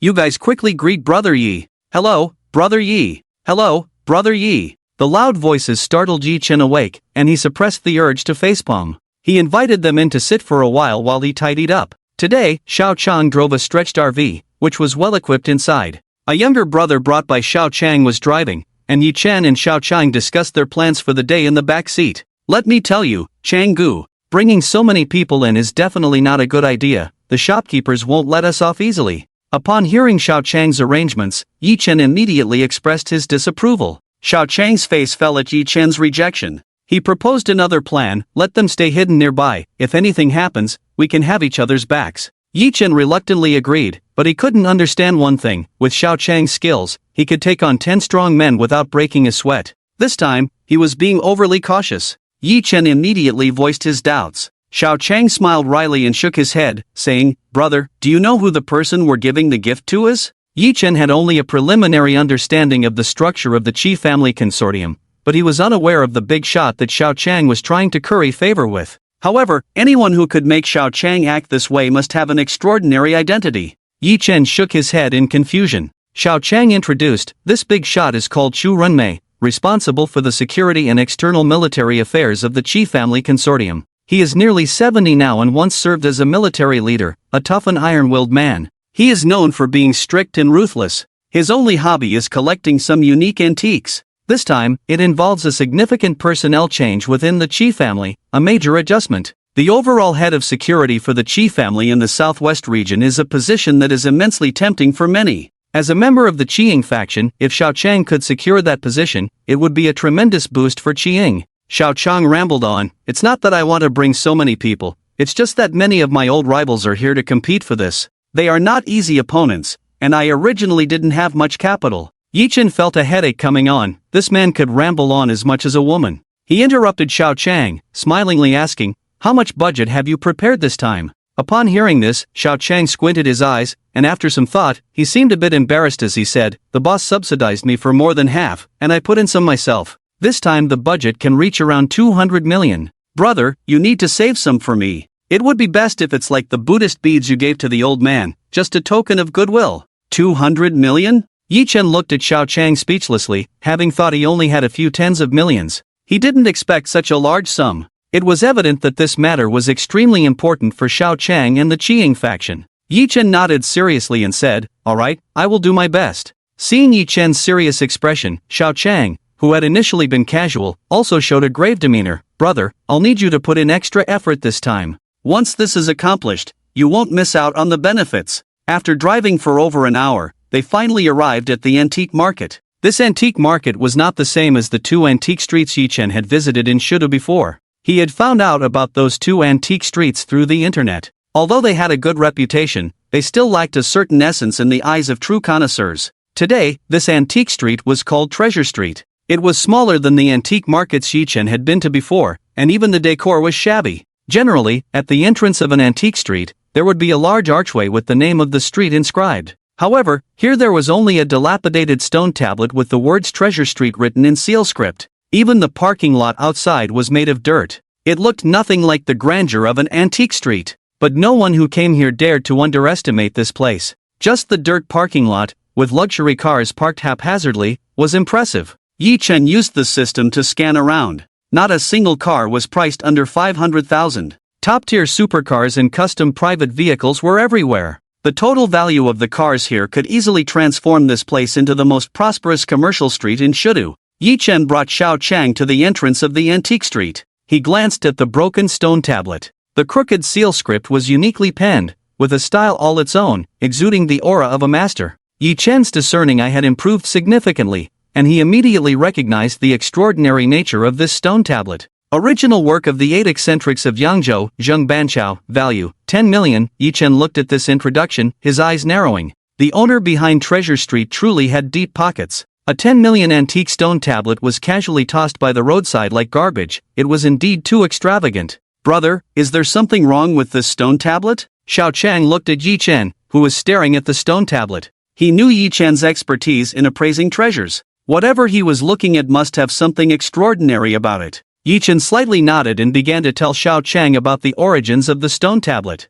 You guys quickly greet Brother Yi." "Hello, Brother Yi." "Hello, Brother Yi." The loud voices startled Yi Chen awake, and he suppressed the urge to facepalm. He invited them in to sit for a while he tidied up. Today, Xiao Chang drove a stretched RV, which was well equipped inside. A younger brother brought by Xiao Chang was driving, and Yi Chen and Xiao Chang discussed their plans for the day in the back seat. "Let me tell you, Chang Gu, bringing so many people in is definitely not a good idea. The shopkeepers won't let us off easily." Upon hearing Xiao Chang's arrangements, Yi Chen immediately expressed his disapproval. Xiao Chang's face fell at Yi Chen's rejection. He proposed another plan: let them stay hidden nearby. If anything happens, we can have each other's backs. Yi Chen reluctantly agreed, but he couldn't understand one thing: with Xiao Chang's skills, he could take on 10 strong men without breaking a sweat. This time, he was being overly cautious. Yi Chen immediately voiced his doubts. Xiao Chang smiled wryly and shook his head, saying, "Brother, do you know who the person we're giving the gift to is?" Yi Chen had only a preliminary understanding of the structure of the Qi family consortium, but he was unaware of the big shot that Xiao Chang was trying to curry favor with. However, anyone who could make Xiao Chang act this way must have an extraordinary identity. Yi Chen shook his head in confusion. Xiao Chang introduced, "This big shot is called Chu Runmei, responsible for the security and external military affairs of the Qi family consortium. He is nearly 70 now and once served as a military leader, a tough and iron-willed man. He is known for being strict and ruthless. His only hobby is collecting some unique antiques. This time, it involves a significant personnel change within the Qi family, a major adjustment. The overall head of security for the Qi family in the southwest region is a position that is immensely tempting for many. As a member of the Qiying faction, if Xiao Chang could secure that position, it would be a tremendous boost for Qiying." Xiao Chang rambled on, "It's not that I want to bring so many people, it's just that many of my old rivals are here to compete for this. They are not easy opponents, and I originally didn't have much capital." Yi Chen felt a headache coming on. This man could ramble on as much as a woman. He interrupted Xiao Chang, smilingly asking, "How much budget have you prepared this time?" Upon hearing this, Xiao Chang squinted his eyes, and after some thought, he seemed a bit embarrassed as he said, "The boss subsidized me for more than half, and I put in some myself. This time the budget can reach around 200 million. Brother, you need to save some for me. It would be best if it's like the Buddhist beads you gave to the old man, just a token of goodwill." 200 million? Yi Chen looked at Xiao Chang speechlessly, having thought he only had a few tens of millions. He didn't expect such a large sum. It was evident that this matter was extremely important for Xiao Chang and the Qiying faction. Yi Chen nodded seriously and said, "All right, I will do my best." Seeing Yi Chen's serious expression, Xiao Chang, who had initially been casual, also showed a grave demeanor. "Brother, I'll need you to put in extra effort this time. Once this is accomplished, you won't miss out on the benefits." After driving for over an hour, they finally arrived at the antique market. This antique market was not the same as the two antique streets Yi Chen had visited in Shudu before. He had found out about those two antique streets through the internet. Although they had a good reputation, they still lacked a certain essence in the eyes of true connoisseurs. Today, this antique street was called Treasure Street. It was smaller than the antique markets Yi Chen had been to before, and even the decor was shabby. Generally, at the entrance of an antique street, there would be a large archway with the name of the street inscribed. However, here there was only a dilapidated stone tablet with the words Treasure Street written in seal script. Even the parking lot outside was made of dirt. It looked nothing like the grandeur of an antique street. But no one who came here dared to underestimate this place. Just the dirt parking lot, with luxury cars parked haphazardly, was impressive. Yi Chen used the system to scan around. Not a single car was priced under 500,000. Top-tier supercars and custom private vehicles were everywhere. The total value of the cars here could easily transform this place into the most prosperous commercial street in Shudu. Yi Chen brought Xiao Chang to the entrance of the antique street. He glanced at the broken stone tablet. The crooked seal script was uniquely penned, with a style all its own, exuding the aura of a master. Yi Chen's discerning eye had improved significantly, and he immediately recognized the extraordinary nature of this stone tablet. Original work of the 8 eccentrics of Yangzhou, Zheng Banqiao, value, 10 million. Yi Chen looked at this introduction, his eyes narrowing. The owner behind Treasure Street truly had deep pockets. A 10 million antique stone tablet was casually tossed by the roadside like garbage. It was indeed too extravagant. Brother, is there something wrong with this stone tablet? Xiao Chang looked at Yi Chen, who was staring at the stone tablet. He knew Yi Chen's expertise in appraising treasures. Whatever he was looking at must have something extraordinary about it. Yi Chen slightly nodded and began to tell Xiao Chang about the origins of the stone tablet.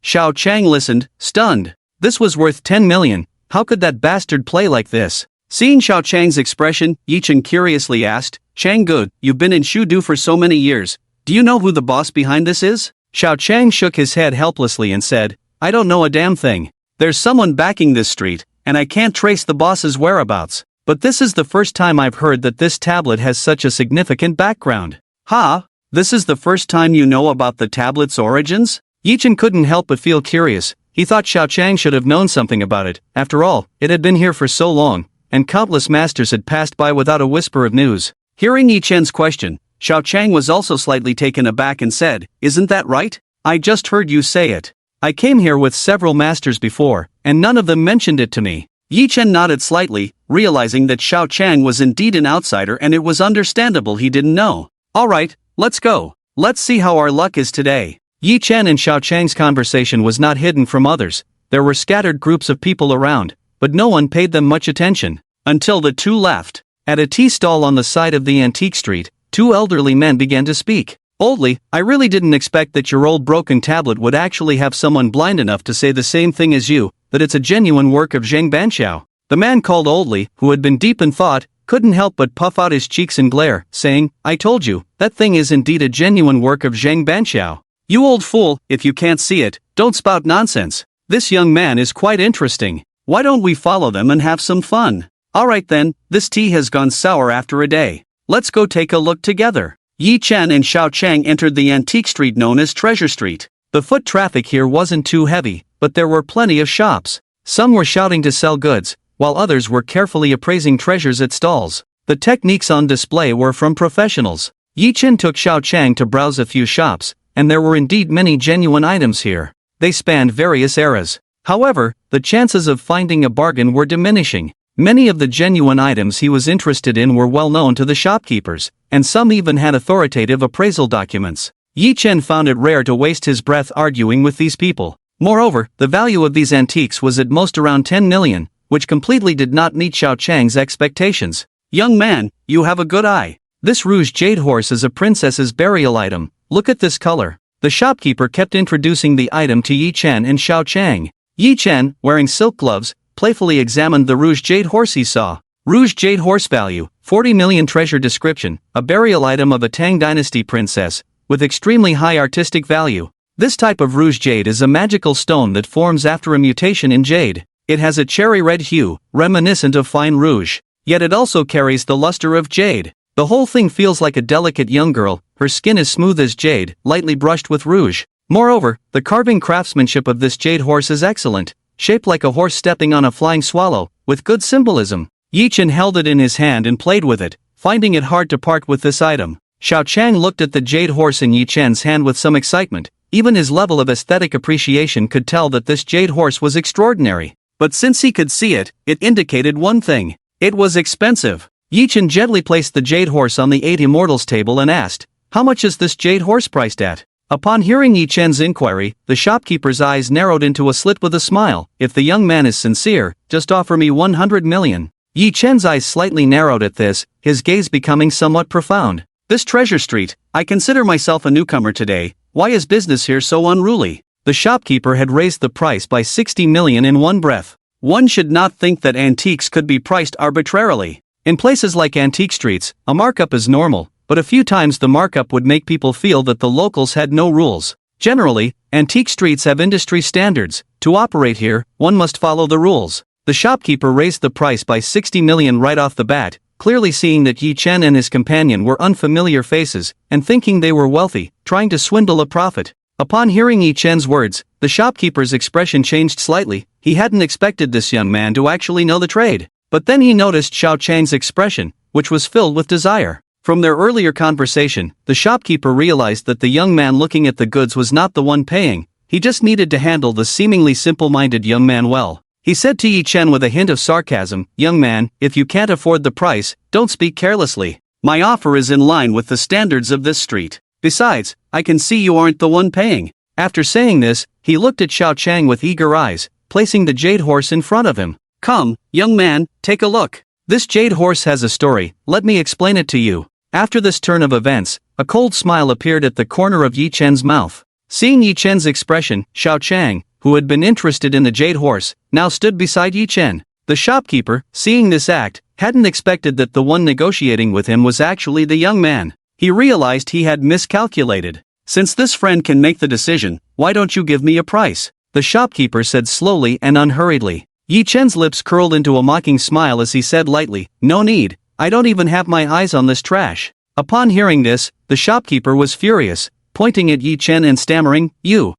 Xiao Chang listened, stunned. This was worth 10 million. How could that bastard play like this? Seeing Xiao Chang's expression, Yi Chen curiously asked, Chang good, you've been in Shudu for so many years. Do you know who the boss behind this is? Xiao Chang shook his head helplessly and said, I don't know a damn thing. There's someone backing this street, and I can't trace the boss's whereabouts. But this is the first time I've heard that this tablet has such a significant background. Ha! This is the first time you know about the tablet's origins? Yi Chen couldn't help but feel curious. He thought Xiao Chang should have known something about it. After all, it had been here for so long, and countless masters had passed by without a whisper of news. Hearing Yi Chen's question, Xiao Chang was also slightly taken aback and said, Isn't that right? I just heard you say it. I came here with several masters before, and none of them mentioned it to me. Yi Chen nodded slightly, realizing that Xiao Chang was indeed an outsider and it was understandable he didn't know. Alright, let's go. Let's see how our luck is today. Yi Chen and Xiao Chang's conversation was not hidden from others. There were scattered groups of people around, but no one paid them much attention, until the two left. At a tea stall on the side of the antique street, 2 elderly men began to speak. Oldly, I really didn't expect that your old broken tablet would actually have someone blind enough to say the same thing as you, that it's a genuine work of Zheng Banqiao. The man called Oldly, who had been deep in thought, couldn't help but puff out his cheeks and glare, saying, I told you, that thing is indeed a genuine work of Zheng Banqiao. You old fool, if you can't see it, don't spout nonsense. This young man is quite interesting. Why don't we follow them and have some fun? Alright then, this tea has gone sour after a day. Let's go take a look together. Yi Chen and Xiao Chang entered the antique street known as Treasure Street. The foot traffic here wasn't too heavy, but there were plenty of shops. Some were shouting to sell goods, while others were carefully appraising treasures at stalls. The techniques on display were from professionals. Yi Chen took Xiao Chang to browse a few shops, and there were indeed many genuine items here. They spanned various eras. However, the chances of finding a bargain were diminishing. Many of the genuine items he was interested in were well known to the shopkeepers, and some even had authoritative appraisal documents. Yi Chen found it rare to waste his breath arguing with these people. Moreover, the value of these antiques was at most around 10 million, which completely did not meet Xiao Chang's expectations. Young man, you have a good eye. This rouge jade horse is a princess's burial item. Look at this color. The shopkeeper kept introducing the item to Yi Chen and Xiao Chang. Yi Chen, wearing silk gloves, playfully examined the rouge jade horse he saw. Rouge jade horse value, 40 million treasure description, a burial item of a Tang dynasty princess, with extremely high artistic value. This type of rouge jade is a magical stone that forms after a mutation in jade. It has a cherry red hue, reminiscent of fine rouge, yet it also carries the luster of jade. The whole thing feels like a delicate young girl. Her skin is smooth as jade, lightly brushed with rouge. Moreover, the carving craftsmanship of this jade horse is excellent, shaped like a horse stepping on a flying swallow, with good symbolism. Yi Chen held it in his hand and played with it, finding it hard to part with this item. Xiao Chang looked at the jade horse in Yi Chen's hand with some excitement. Even his level of aesthetic appreciation could tell that this jade horse was extraordinary. But since he could see it, it indicated one thing. It was expensive. Yi Chen gently placed the jade horse on the 8 immortals table and asked, How much is this jade horse priced at? Upon hearing Yi Chen's inquiry, the shopkeeper's eyes narrowed into a slit with a smile. If the young man is sincere, just offer me 100 million. Yi Chen's eyes slightly narrowed at this, his gaze becoming somewhat profound. This Treasure Street, I consider myself a newcomer today. Why is business here so unruly? The shopkeeper had raised the price by 60 million in one breath. One should not think that antiques could be priced arbitrarily. In places like antique streets, a markup is normal, but a few times the markup would make people feel that the locals had no rules. Generally, antique streets have industry standards. To operate here, one must follow the rules. The shopkeeper raised the price by 60 million right off the bat. clearly seeing that Yi Chen and his companion were unfamiliar faces, and thinking they were wealthy, trying to swindle a profit. Upon hearing Yi Chen's words, the shopkeeper's expression changed slightly. He hadn't expected this young man to actually know the trade. But then he noticed Xiao Chang's expression, which was filled with desire. From their earlier conversation, the shopkeeper realized that the young man looking at the goods was not the one paying. He just needed to handle the seemingly simple-minded young man well. He said to Yi Chen with a hint of sarcasm, "Young man, if you can't afford the price, don't speak carelessly. My offer is in line with the standards of this street. Besides, I can see you aren't the one paying." After saying this, he looked at Xiao Chang with eager eyes, placing the jade horse in front of him. "Come, young man, take a look. This jade horse has a story, let me explain it to you." After this turn of events, a cold smile appeared at the corner of Yi Chen's mouth. Seeing Yi Chen's expression, Xiao Chang, who had been interested in the jade horse, now stood beside Yi Chen. The shopkeeper, seeing this act, hadn't expected that the one negotiating with him was actually the young man. He realized he had miscalculated. "Since this friend can make the decision, why don't you give me a price?" the shopkeeper said slowly and unhurriedly. Yi Chen's lips curled into a mocking smile as he said lightly, "No need, I don't even have my eyes on this trash." Upon hearing this, the shopkeeper was furious, pointing at Yi Chen and stammering, You,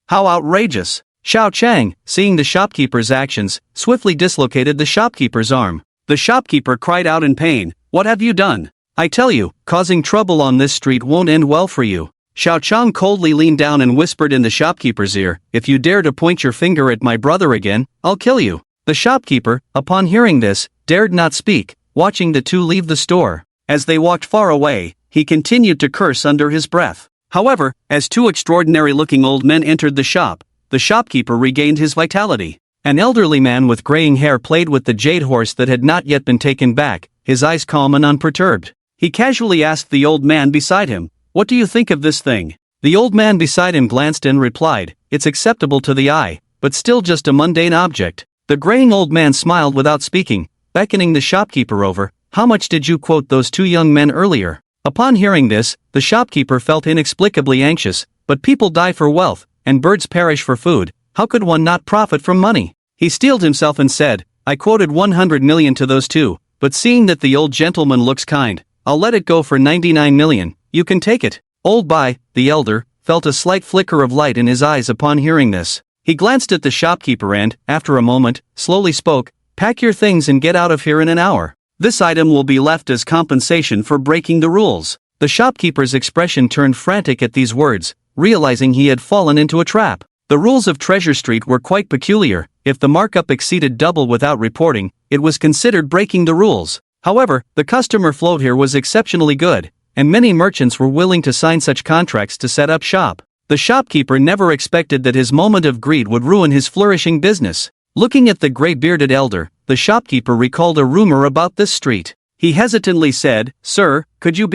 how outrageous." Xiao Chang, seeing the shopkeeper's actions, swiftly dislocated the shopkeeper's arm. The shopkeeper cried out in pain, "What have you done? I tell you, causing trouble on this street won't end well for you." Xiao Chang coldly leaned down and whispered in the shopkeeper's ear, "If you dare to point your finger at my brother again, I'll kill you." The shopkeeper, upon hearing this, dared not speak, watching the two leave the store. As they walked far away, he continued to curse under his breath. However, as two extraordinary-looking old men entered the shop, the shopkeeper regained his vitality. An elderly man with graying hair played with the jade horse that had not yet been taken back, his eyes calm and unperturbed. He casually asked the old man beside him, "What do you think of this thing?" The old man beside him glanced and replied, "It's acceptable to the eye, but still just a mundane object." The graying old man smiled without speaking, beckoning the shopkeeper over. "How much did you quote those two young men earlier?" Upon hearing this, the shopkeeper felt inexplicably anxious. But people die for wealth, and birds perish for food. How could one not profit from money? He steeled himself and said, "I quoted 100 million to those two, but seeing that the old gentleman looks kind, I'll let it go for 99 million, you can take it." Old Bai, the elder, felt a slight flicker of light in his eyes upon hearing this. He glanced at the shopkeeper and, after a moment, slowly spoke, "Pack your things and get out of here in an hour. This item will be left as compensation for breaking the rules." The shopkeeper's expression turned frantic at these words, realizing he had fallen into a trap. The rules of Treasure Street were quite peculiar. If the markup exceeded double without reporting, it was considered breaking the rules. However, the customer flow here was exceptionally good, and many merchants were willing to sign such contracts to set up shop. The shopkeeper never expected that his moment of greed would ruin his flourishing business. Looking at the gray-bearded elder, the shopkeeper recalled a rumor about this street. He hesitantly said, "Sir, could you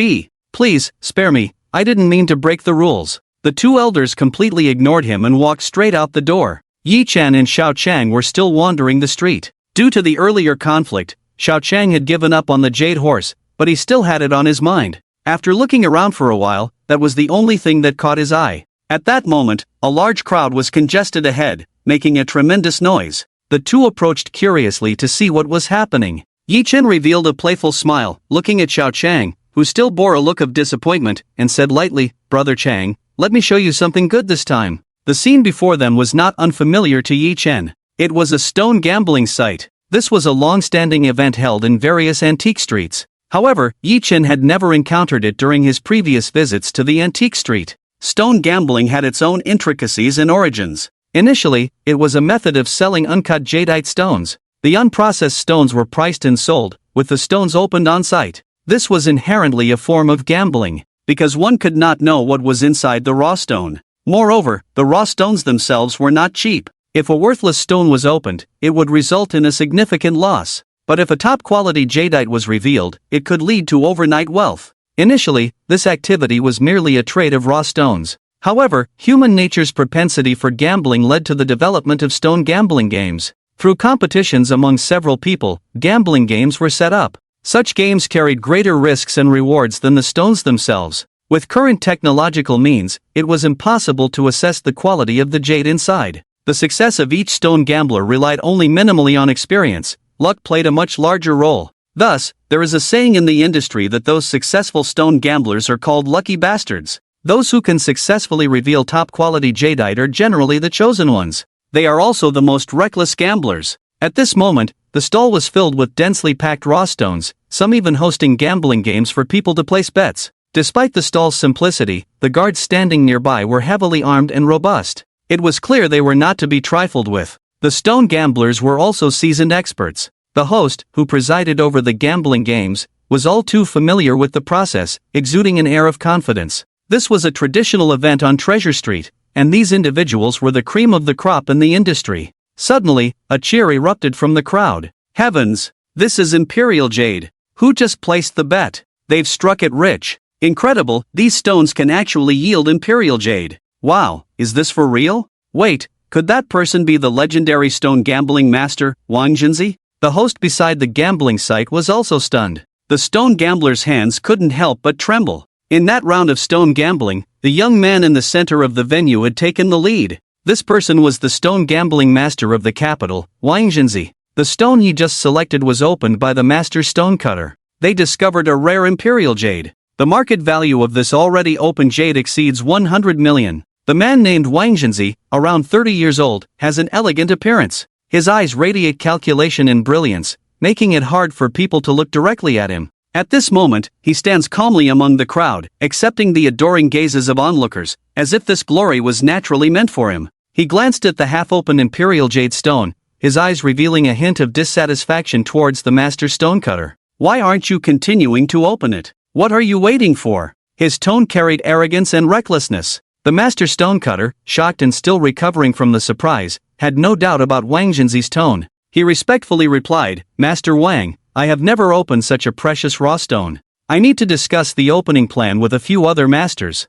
please, spare me, I didn't mean to break the rules." The two elders completely ignored him and walked straight out the door. Yi Chen and Xiao Chang were still wandering the street. Due to the earlier conflict, Xiao Chang had given up on the jade horse, but he still had it on his mind. After looking around for a while, that was the only thing that caught his eye. At that moment, a large crowd was congested ahead, making a tremendous noise. The two approached curiously to see what was happening. Yi Chen revealed a playful smile, looking at Xiao Chang, who still bore a look of disappointment, and said lightly, "Brother Chang, let me show you something good this time." The scene before them was not unfamiliar to Yi Chen. It was a stone gambling site. This was a long-standing event held in various antique streets. However, Yi Chen had never encountered it during his previous visits to the antique street. Stone gambling had its own intricacies and origins. Initially, it was a method of selling uncut jadeite stones. The unprocessed stones were priced and sold, with the stones opened on site. This was inherently a form of gambling, because one could not know what was inside the raw stone. Moreover, the raw stones themselves were not cheap. If a worthless stone was opened, it would result in a significant loss. But if a top-quality jadeite was revealed, it could lead to overnight wealth. Initially, this activity was merely a trade of raw stones. However, human nature's propensity for gambling led to the development of stone gambling games. Through competitions among several people, gambling games were set up. Such games carried greater risks and rewards than the stones themselves. With current technological means, it was impossible to assess the quality of the jade inside. The success of each stone gambler relied only minimally on experience. Luck played a much larger role. Thus, There is a saying in the industry that those successful stone gamblers are called lucky bastards. Those who can successfully reveal top-quality jadeite are generally the chosen ones. They are also the most reckless gamblers. At this moment, the stall was filled with densely packed raw stones, some even hosting gambling games for people to place bets. Despite the stall's simplicity, the guards standing nearby were heavily armed and robust. It was clear they were not to be trifled with. The stone gamblers were also seasoned experts. The host, who presided over the gambling games, was all too familiar with the process, exuding an air of confidence. This was a traditional event on Treasure Street, and these individuals were the cream of the crop in the industry. Suddenly, a cheer erupted from the crowd. Heavens! This is Imperial Jade. Who just placed the bet? They've struck it rich. Incredible, these stones can actually yield Imperial Jade. Wow, is this for real? Wait, could that person be the legendary stone gambling master, Wang Jinzi? The host beside the gambling site was also stunned. The stone gambler's hands couldn't help but tremble. In that round of stone gambling, the young man in the center of the venue had taken the lead. This person was the stone gambling master of the capital, Wang Jinzi. The stone he just selected was opened by the master stonecutter. They discovered a rare Imperial Jade. The market value of this already open jade exceeds 100 million. The man named Wang Jinzi, around 30 years old, has an elegant appearance. His eyes radiate calculation and brilliance, making it hard for people to look directly at him. At this moment, he stands calmly among the crowd, accepting the adoring gazes of onlookers, as if this glory was naturally meant for him. He glanced at the half-open Imperial Jade stone, his eyes revealing a hint of dissatisfaction towards the master stonecutter. Why aren't you continuing to open it? What are you waiting for? His tone carried arrogance and recklessness. The master stonecutter, shocked and still recovering from the surprise, had no doubt about Wang Jinzi's tone. He respectfully replied, Master Wang, I have never opened such a precious raw stone. I need to discuss the opening plan with a few other masters.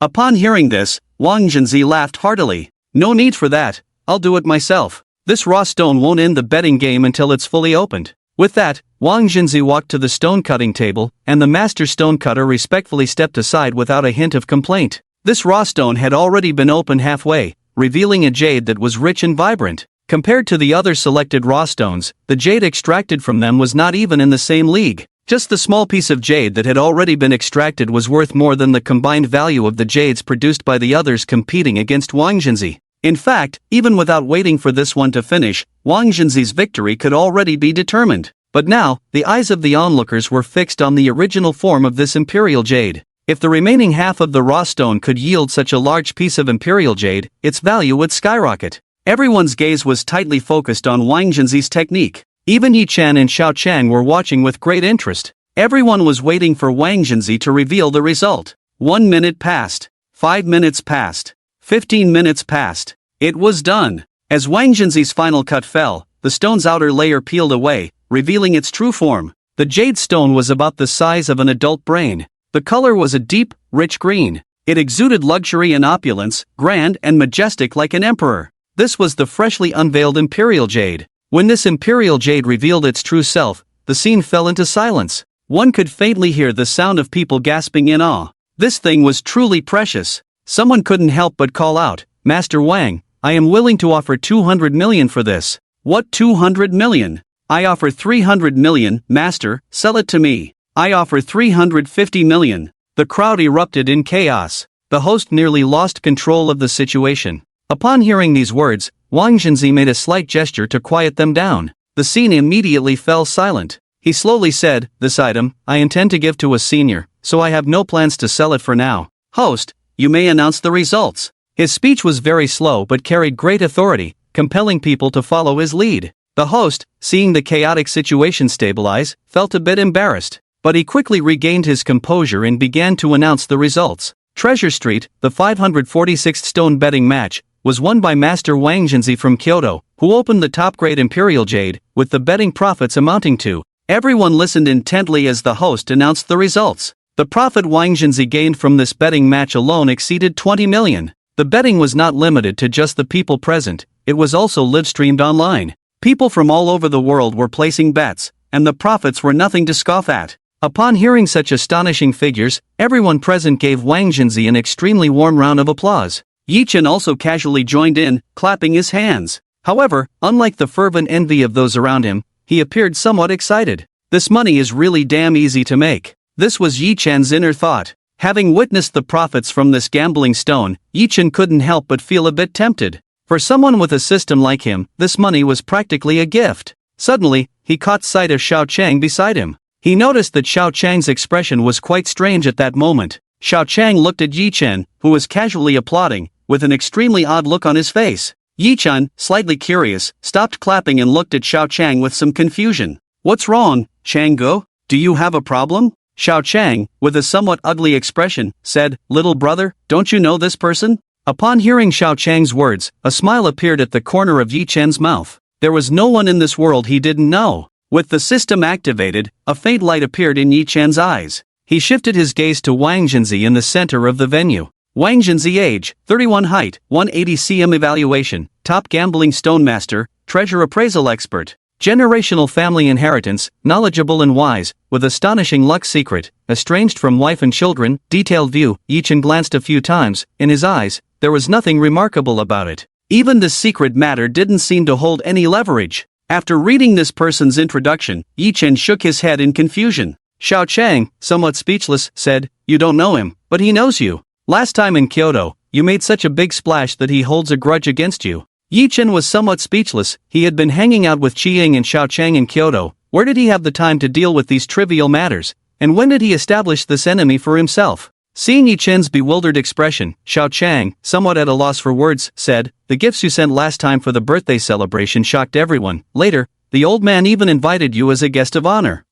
Upon hearing this, Wang Jinzi laughed heartily. No need for that, I'll do it myself. This raw stone won't end the betting game until it's fully opened. With that, Wang Jinzi walked to the stone-cutting table, and the master stonecutter respectfully stepped aside without a hint of complaint. This raw stone had already been opened halfway, revealing a jade that was rich and vibrant. Compared to the other selected raw stones, the jade extracted from them was not even in the same league. Just the small piece of jade that had already been extracted was worth more than the combined value of the jades produced by the others competing against Wang Jinzi. In fact, even without waiting for this one to finish, Wang Jinzi's victory could already be determined. But now, the eyes of the onlookers were fixed on the original form of this Imperial Jade. If the remaining half of the raw stone could yield such a large piece of Imperial Jade, its value would skyrocket. Everyone's gaze was tightly focused on Wang Jinzi's technique. Even Yi Chan and Xiao Chang were watching with great interest. Everyone was waiting for Wang Jinzi to reveal the result. 1 minute passed. 5 minutes passed. 15 minutes passed. It was done. As Wang Jinzi's final cut fell, the stone's outer layer peeled away, revealing its true form. The jade stone was about the size of an adult brain. The color was a deep, rich green. It exuded luxury and opulence, grand and majestic like an emperor. This was the freshly unveiled Imperial Jade. When this Imperial Jade revealed its true self, the scene fell into silence. One could faintly hear the sound of people gasping in awe. This thing was truly precious. Someone couldn't help but call out, Master Wang, I am willing to offer 200 million for this. What 200 million? I offer 300 million, Master, sell it to me. I offer 350 million. The crowd erupted in chaos. The host nearly lost control of the situation. Upon hearing these words, Wang Jinzi made a slight gesture to quiet them down. The scene immediately fell silent. He slowly said, This item, I intend to give to a senior, so I have no plans to sell it for now. Host, you may announce the results. His speech was very slow but carried great authority, compelling people to follow his lead. The host, seeing the chaotic situation stabilize, felt a bit embarrassed, but he quickly regained his composure and began to announce the results. Treasure Street, the 546th stone betting match, was won by Master Wang Jinzi from Kyoto, who opened the top-grade Imperial Jade, with the betting profits amounting to. Everyone listened intently as the host announced the results. The profit Wang Jinzi gained from this betting match alone exceeded 20 million. The betting was not limited to just the people present, it was also live-streamed online. People from all over the world were placing bets, and the profits were nothing to scoff at. Upon hearing such astonishing figures, everyone present gave Wang Jinzi an extremely warm round of applause. Yi Chen also casually joined in, clapping his hands. However, unlike the fervent envy of those around him, he appeared somewhat excited. This money is really damn easy to make. This was Yi Chen's inner thought. Having witnessed the profits from this gambling stone, Yi Chen couldn't help but feel a bit tempted. For someone with a system like him, this money was practically a gift. Suddenly, he caught sight of Xiao Chang beside him. He noticed that Xiao Chang's expression was quite strange at that moment. Xiao Chang looked at Yi Chen, who was casually applauding, with an extremely odd look on his face. Yi Chen, slightly curious, stopped clapping and looked at Xiao Chang with some confusion. "What's wrong, Chang-go? Do you have a problem?" Xiao Chang, with a somewhat ugly expression, said, "Little brother, don't you know this person?" Upon hearing Xiao Chang's words, a smile appeared at the corner of Yi Chen's mouth. There was no one in this world he didn't know. With the system activated, a faint light appeared in Yi Chen's eyes. He shifted his gaze to Wang Jinzi in the center of the venue. Wang Jinzi, age, 31, height, 180 cm, evaluation, top gambling stone master, treasure appraisal expert. Generational family inheritance, knowledgeable and wise, with astonishing luck secret, estranged from wife and children, detailed view. Yi Chen glanced a few times. In his eyes, there was nothing remarkable about it. Even this secret matter didn't seem to hold any leverage. After reading this person's introduction, Yi Chen shook his head in confusion. Xiao Chang, somewhat speechless, said, "You don't know him, but he knows you. Last time in Kyoto, you made such a big splash that he holds a grudge against you." Yi Chen was somewhat speechless. He had been hanging out with Qiying and Xiao Chang in Kyoto. Where did he have the time to deal with these trivial matters? And when did he establish this enemy for himself? Seeing Yi Chen's bewildered expression, Xiao Chang, somewhat at a loss for words, said, "The gifts you sent last time for the birthday celebration shocked everyone. Later, the old man even invited you as a guest of honor.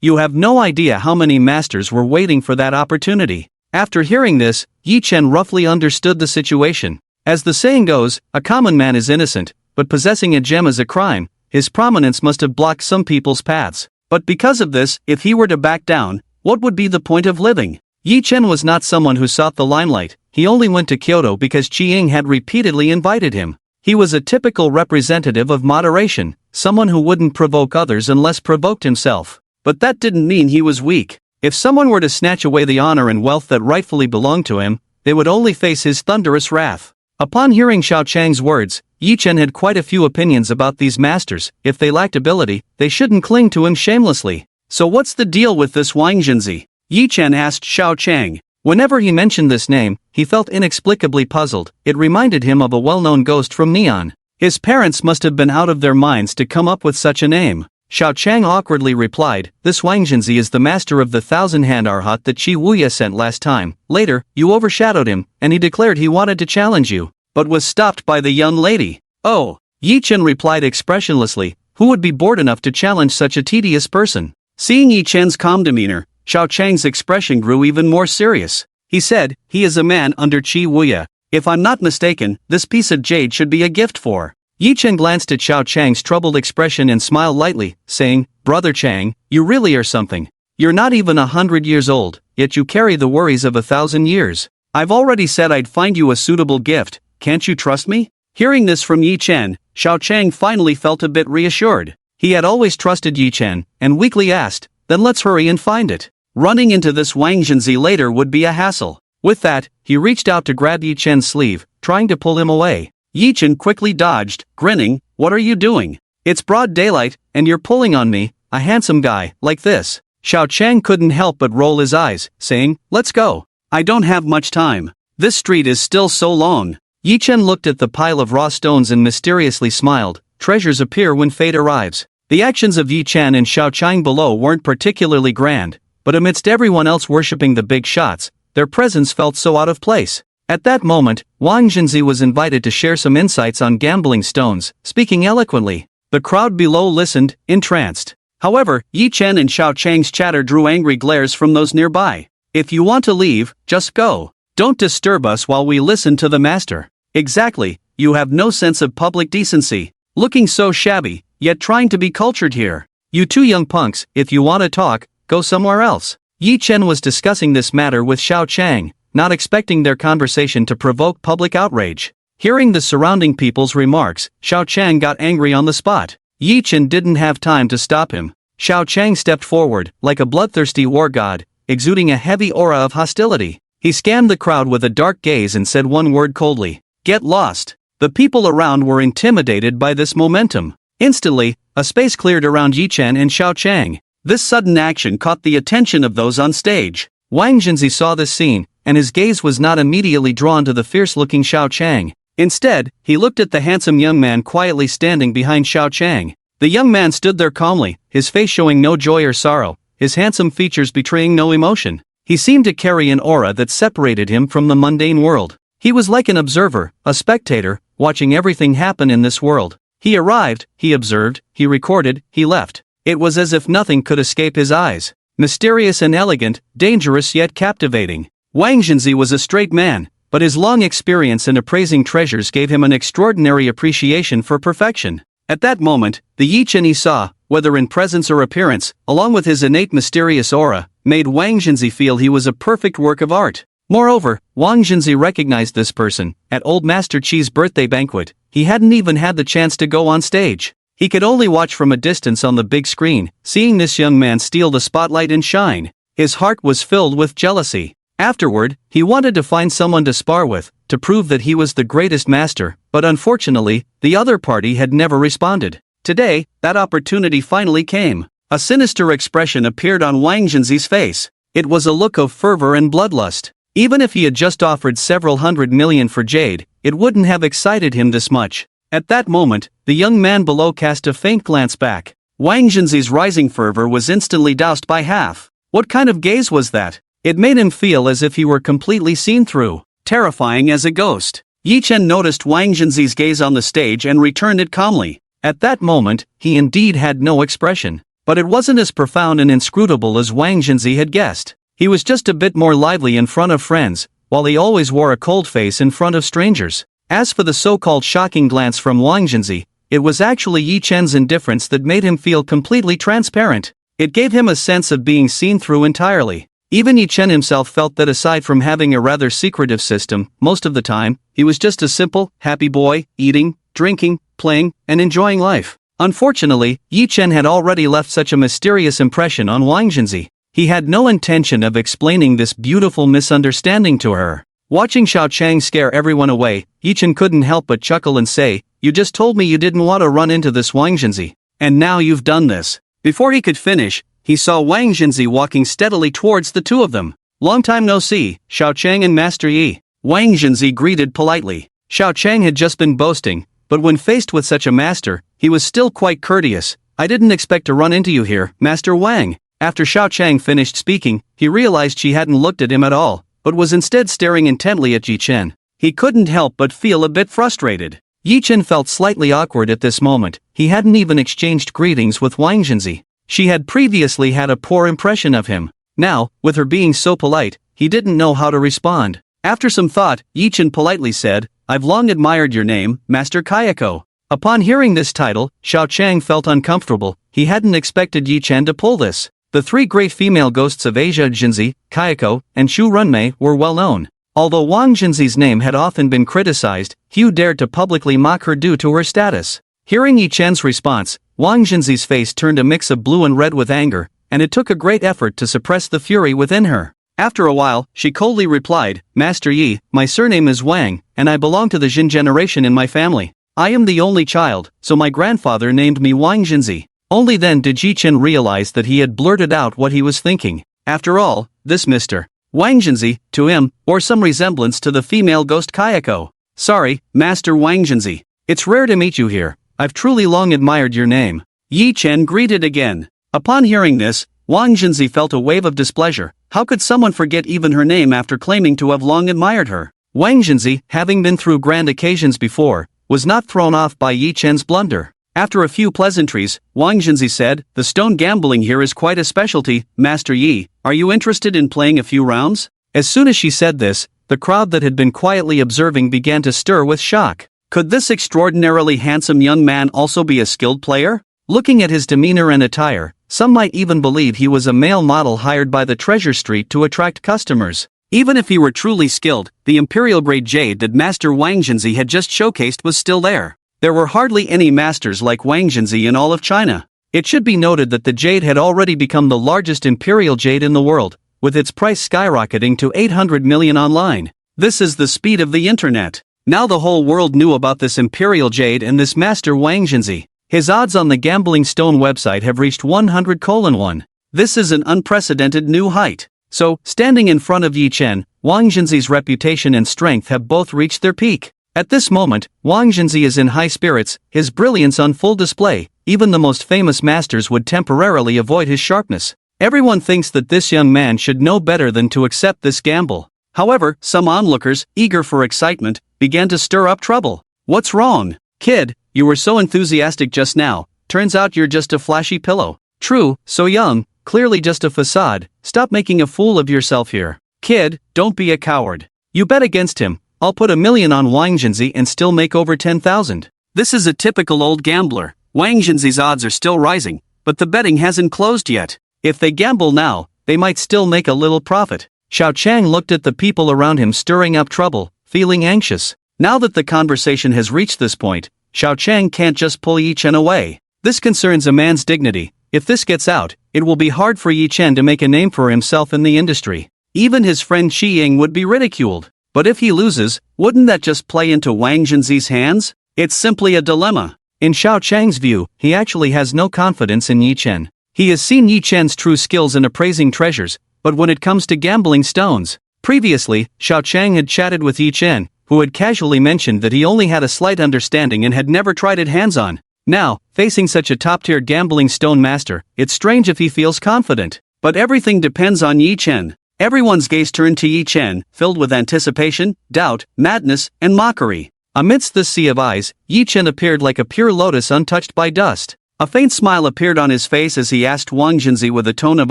You have no idea how many masters were waiting for that opportunity." After hearing this, Yi Chen roughly understood the situation. As the saying goes, a common man is innocent, but possessing a gem is a crime. His prominence must have blocked some people's paths. But because of this, if he were to back down, what would be the point of living? Yi Chen was not someone who sought the limelight. He only went to Kyoto because Qiying had repeatedly invited him. He was a typical representative of moderation, someone who wouldn't provoke others unless provoked himself. But that didn't mean he was weak. If someone were to snatch away the honor and wealth that rightfully belonged to him, they would only face his thunderous wrath. Upon hearing Xiao Chang's words, Yi Chen had quite a few opinions about these masters. If they lacked ability, they shouldn't cling to him shamelessly. "So what's the deal with this Wang Jinzi?" Yi Chen asked Xiao Chang. Whenever he mentioned this name, he felt inexplicably puzzled. It reminded him of a well-known ghost from Neon. His parents must have been out of their minds to come up with such a name. Xiao Chang awkwardly replied, "This Wang Jinzi is the master of the 1,000-hand arhat that Qi Wuya sent last time. Later, you overshadowed him, and he declared he wanted to challenge you, but was stopped by the young lady." "Oh," Yi Chen replied expressionlessly, "who would be bored enough to challenge such a tedious person?" Seeing Yi Chen's calm demeanor, Xiao Chang's expression grew even more serious. He said, "He is a man under Qi Wuya. If I'm not mistaken, this piece of jade should be a gift for." Yi Chen glanced at Xiao Chang's troubled expression and smiled lightly, saying, "Brother Chang, you really are something. You're not even 100 years old, yet you carry the worries of 1,000 years. I've already said I'd find you a suitable gift. Can't you trust me?" Hearing this from Yi Chen, Xiao Chang finally felt a bit reassured. He had always trusted Yi Chen, and weakly asked, "Then let's hurry and find it. Running into this Wang Jinzi later would be a hassle." With that, he reached out to grab Yi Chen's sleeve, trying to pull him away. Yi Chen quickly dodged, grinning, "What are you doing? It's broad daylight, and you're pulling on me, a handsome guy, like this." Xiao Chang couldn't help but roll his eyes, saying, "Let's go. I don't have much time. This street is still so long." Yi Chen looked at the pile of raw stones and mysteriously smiled. Treasures appear when fate arrives. The actions of Yi Chen and Xiao Chang below weren't particularly grand, but amidst everyone else worshipping the big shots, their presence felt so out of place. At that moment, Wang Jinzi was invited to share some insights on gambling stones, speaking eloquently. The crowd below listened, entranced. However, Yi Chen and Xiao Chang's chatter drew angry glares from those nearby. "If you want to leave, just go. Don't disturb us while we listen to the master." "Exactly, you have no sense of public decency. Looking so shabby, yet trying to be cultured here. You two young punks, if you want to talk, go somewhere else." Yi Chen was discussing this matter with Xiao Chang, not expecting their conversation to provoke public outrage. Hearing the surrounding people's remarks, Xiao Chang got angry on the spot. Yi Chen didn't have time to stop him. Xiao Chang stepped forward, like a bloodthirsty war god, exuding a heavy aura of hostility. He scanned the crowd with a dark gaze and said one word coldly, "Get lost." The people around were intimidated by this momentum. Instantly, a space cleared around Yi Chen and Xiao Chang. This sudden action caught the attention of those on stage. Wang Junzi saw this scene, and his gaze was not immediately drawn to the fierce-looking Xiao Chang. Instead, he looked at the handsome young man quietly standing behind Xiao Chang. The young man stood there calmly, his face showing no joy or sorrow, his handsome features betraying no emotion. He seemed to carry an aura that separated him from the mundane world. He was like an observer, a spectator, watching everything happen in this world. He arrived, he observed, he recorded, he left. It was as if nothing could escape his eyes. Mysterious and elegant, dangerous yet captivating. Wang Junzi was a straight man, but his long experience in appraising treasures gave him an extraordinary appreciation for perfection. At that moment, the Yi Chen he saw, whether in presence or appearance, along with his innate mysterious aura, made Wang Junzi feel he was a perfect work of art. Moreover, Wang Junzi recognized this person. At old Master Qi's birthday banquet, he hadn't even had the chance to go on stage. He could only watch from a distance on the big screen, seeing this young man steal the spotlight and shine. His heart was filled with jealousy. Afterward, he wanted to find someone to spar with, to prove that he was the greatest master, but unfortunately, the other party had never responded. Today, that opportunity finally came. A sinister expression appeared on Wang Junzi's face. It was a look of fervor and bloodlust. Even if he had just offered several $100 million for jade, it wouldn't have excited him this much. At that moment, the young man below cast a faint glance back. Wang Junzi's rising fervor was instantly doused by half. What kind of gaze was that? It made him feel as if he were completely seen through, terrifying as a ghost. Yi Chen noticed Wang Junzi's gaze on the stage and returned it calmly. At that moment, he indeed had no expression. But it wasn't as profound and inscrutable as Wang Junzi had guessed. He was just a bit more lively in front of friends, while he always wore a cold face in front of strangers. As for the so-called shocking glance from Wang Junzi, it was actually Yi Chen's indifference that made him feel completely transparent. It gave him a sense of being seen through entirely. Even Yi Chen himself felt that aside from having a rather secretive system, most of the time, he was just a simple, happy boy, eating, drinking, playing, and enjoying life. Unfortunately, Yi Chen had already left such a mysterious impression on Wang Junzi. He had no intention of explaining this beautiful misunderstanding to her. Watching Xiao Chang scare everyone away, Yi Chen couldn't help but chuckle and say, "You just told me you didn't want to run into this Wang Junzi. And now you've done this." Before he could finish, he saw Wang Junzi walking steadily towards the two of them. "Long time no see, Xiao Chang and Master Yi." Wang Junzi greeted politely. Xiao Chang had just been boasting, but when faced with such a master, he was still quite courteous. "I didn't expect to run into you here, Master Wang." After Xiao Chang finished speaking, he realized she hadn't looked at him at all, but was instead staring intently at Yi Chen. He couldn't help but feel a bit frustrated. Yi Chen felt slightly awkward at this moment. He hadn't even exchanged greetings with Wang Junzi. She had previously had a poor impression of him. Now, with her being so polite, he didn't know how to respond. After some thought, Yi Chen politely said, "I've long admired your name, Master Kayako." Upon hearing this title, Xiao Chang felt uncomfortable. He hadn't expected Yi Chen to pull this. The three great female ghosts of Asia, Junzi, Kayako, and Shu Runmei, were well known. Although Wang Junzi's name had often been criticized, few dared to publicly mock her due to her status. Hearing Yi Chen's response, Wang Junzi's face turned a mix of blue and red with anger, and it took a great effort to suppress the fury within her. After a while, she coldly replied, "Master Yi, my surname is Wang, and I belong to the Jin generation in my family. I am the only child, so my grandfather named me Wang Junzi." Only then did Yi Chen realize that he had blurted out what he was thinking. After all, this Mr. Wang Junzi, to him, bore some resemblance to the female ghost Kayako. "Sorry, Master Wang Junzi. It's rare to meet you here. I've truly long admired your name." Yi Chen greeted again. Upon hearing this, Wang Junzi felt a wave of displeasure. How could someone forget even her name after claiming to have long admired her? Wang Junzi, having been through grand occasions before, was not thrown off by Yi Chen's blunder. After a few pleasantries, Wang Junzi said, "The stone gambling here is quite a specialty, Master Yi. Are you interested in playing a few rounds?" As soon as she said this, the crowd that had been quietly observing began to stir with shock. Could this extraordinarily handsome young man also be a skilled player? Looking at his demeanor and attire, some might even believe he was a male model hired by the Treasure Street to attract customers. Even if he were truly skilled, the imperial-grade jade that Master Wang Junzi had just showcased was still there. There were hardly any masters like Wang Junzi in all of China. It should be noted that the jade had already become the largest imperial jade in the world, with its price skyrocketing to 800 million online. This is the speed of the internet. Now the whole world knew about this imperial jade and this Master Wang Junzi. His odds on the Gambling Stone website have reached 100:1. This is an unprecedented new height. So, standing in front of Yi Chen, Wang Jinzi's reputation and strength have both reached their peak. At this moment, Wang Jinzi is in high spirits, his brilliance on full display. Even the most famous masters would temporarily avoid his sharpness. Everyone thinks that this young man should know better than to accept this gamble. However, some onlookers, eager for excitement, began to stir up trouble. "What's wrong? Kid, you were so enthusiastic just now, turns out you're just a flashy pillow." "True, so young, clearly just a facade, stop making a fool of yourself here." "Kid, don't be a coward. You bet against him, I'll put $1 million on Wang Jinzi and still make over 10,000. This is a typical old gambler. Wang Jinzi's odds are still rising, but the betting hasn't closed yet. If they gamble now, they might still make a little profit. Xiao Chang looked at the people around him stirring up trouble, feeling anxious. Now that the conversation has reached this point, Xiao Chang can't just pull Yi Chen away. This concerns a man's dignity. If this gets out, it will be hard for Yi Chen to make a name for himself in the industry. Even his friend Qi Ying would be ridiculed. But if he loses, wouldn't that just play into Wang Jinzi's hands? It's simply a dilemma. In Xiao Chang's view, he actually has no confidence in Yi Chen. He has seen Yi Chen's true skills in appraising treasures, but when it comes to gambling stones. Previously, Xiao Chang had chatted with Yi Chen, who had casually mentioned that he only had a slight understanding and had never tried it hands-on. Now, facing such a top-tier gambling stone master, it's strange if he feels confident. But everything depends on Yi Chen. Everyone's gaze turned to Yi Chen, filled with anticipation, doubt, madness, and mockery. Amidst this sea of eyes, Yi Chen appeared like a pure lotus untouched by dust. A faint smile appeared on his face as he asked Wang Jinzi with a tone of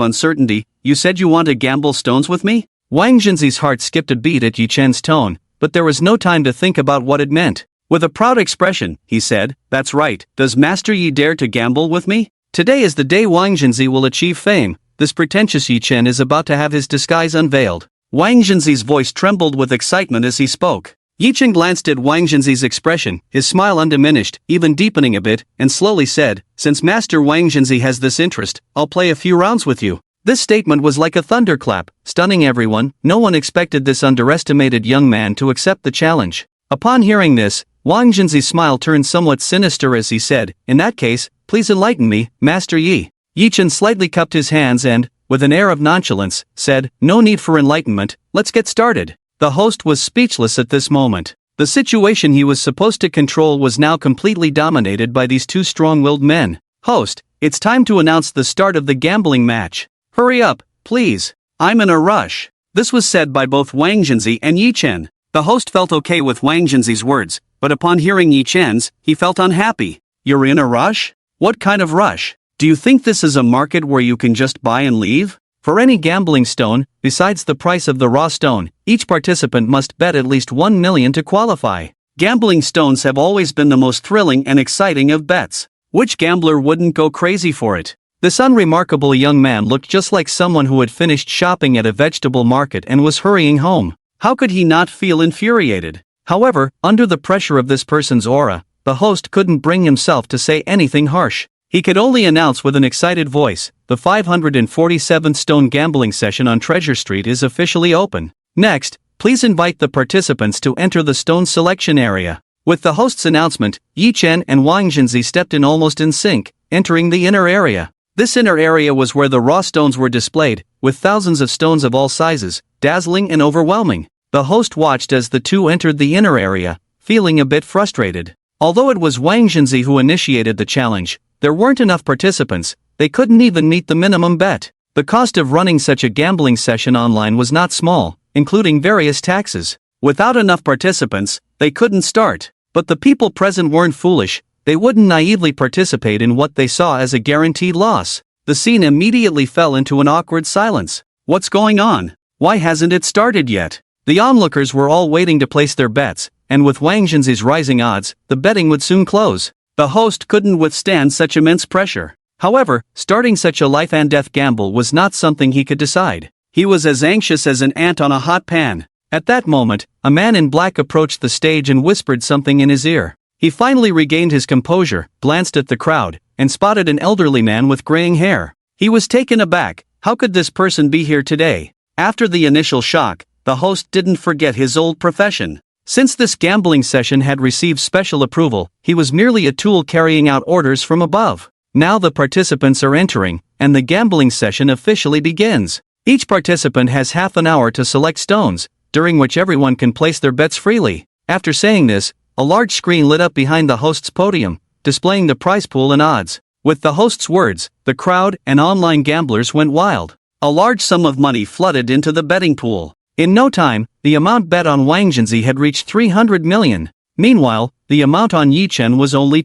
uncertainty, "You said you want to gamble stones with me?" Wang Jinzi's heart skipped a beat at Yi Chen's tone, but there was no time to think about what it meant. With a proud expression, he said, "That's right, does Master Yi dare to gamble with me? Today is the day Wang Jinzi will achieve fame. This pretentious Yi Chen is about to have his disguise unveiled." Wang Jinzi's voice trembled with excitement as he spoke. Yi Chen glanced at Wang Jinzi's expression, his smile undiminished, even deepening a bit, and slowly said, "Since Master Wang Jinzi has this interest, I'll play a few rounds with you." This statement was like a thunderclap, stunning everyone. No one expected this underestimated young man to accept the challenge. Upon hearing this, Wang Jinzi's smile turned somewhat sinister as he said, "In that case, please enlighten me, Master Yi." Yi Chen slightly cupped his hands and, with an air of nonchalance, said, "No need for enlightenment, let's get started." The host was speechless at this moment. The situation he was supposed to control was now completely dominated by these two strong-willed men. "Host, it's time to announce the start of the gambling match. Hurry up, please. I'm in a rush." This was said by both Wang Jinzi and Yi Chen. The host felt okay with Wang Jinzi's words, but upon hearing Yi Chen's, he felt unhappy. "You're in a rush? What kind of rush? Do you think this is a market where you can just buy and leave? For any gambling stone, besides the price of the raw stone, each participant must bet at least 1 million to qualify. Gambling stones have always been the most thrilling and exciting of bets. Which gambler wouldn't go crazy for it?" This unremarkable young man looked just like someone who had finished shopping at a vegetable market and was hurrying home. How could he not feel infuriated? However, under the pressure of this person's aura, the host couldn't bring himself to say anything harsh. He could only announce with an excited voice, "The 547th stone gambling session on Treasure Street is officially open. Next, please invite the participants to enter the stone selection area." With the host's announcement, Yi Chen and Wang Jinzi stepped in almost in sync, entering the inner area. This inner area was where the raw stones were displayed, with thousands of stones of all sizes, dazzling and overwhelming. The host watched as the two entered the inner area, feeling a bit frustrated. Although it was Wang Jinzi who initiated the challenge, there weren't enough participants. They couldn't even meet the minimum bet. The cost of running such a gambling session online was not small, including various taxes. Without enough participants, they couldn't start. But the people present weren't foolish. They wouldn't naively participate in what they saw as a guaranteed loss. The scene immediately fell into an awkward silence. What's going on? Why hasn't it started yet? The onlookers were all waiting to place their bets, and with Wang Jinzi's rising odds, the betting would soon close. The host couldn't withstand such immense pressure. However, starting such a life-and-death gamble was not something he could decide. He was as anxious as an ant on a hot pan. At that moment, a man in black approached the stage and whispered something in his ear. He finally regained his composure, glanced at the crowd, and spotted an elderly man with graying hair. He was taken aback. How could this person be here today? After the initial shock, the host didn't forget his old profession. Since this gambling session had received special approval, he was merely a tool carrying out orders from above. Now the participants are entering, and the gambling session officially begins. Each participant has half an hour to select stones, during which everyone can place their bets freely. After saying this, a large screen lit up behind the host's podium, displaying the prize pool and odds. With the host's words, the crowd and online gamblers went wild. A large sum of money flooded into the betting pool. In no time, the amount bet on Wang Jinzi had reached 300 million. Meanwhile, the amount on Yi Chen was only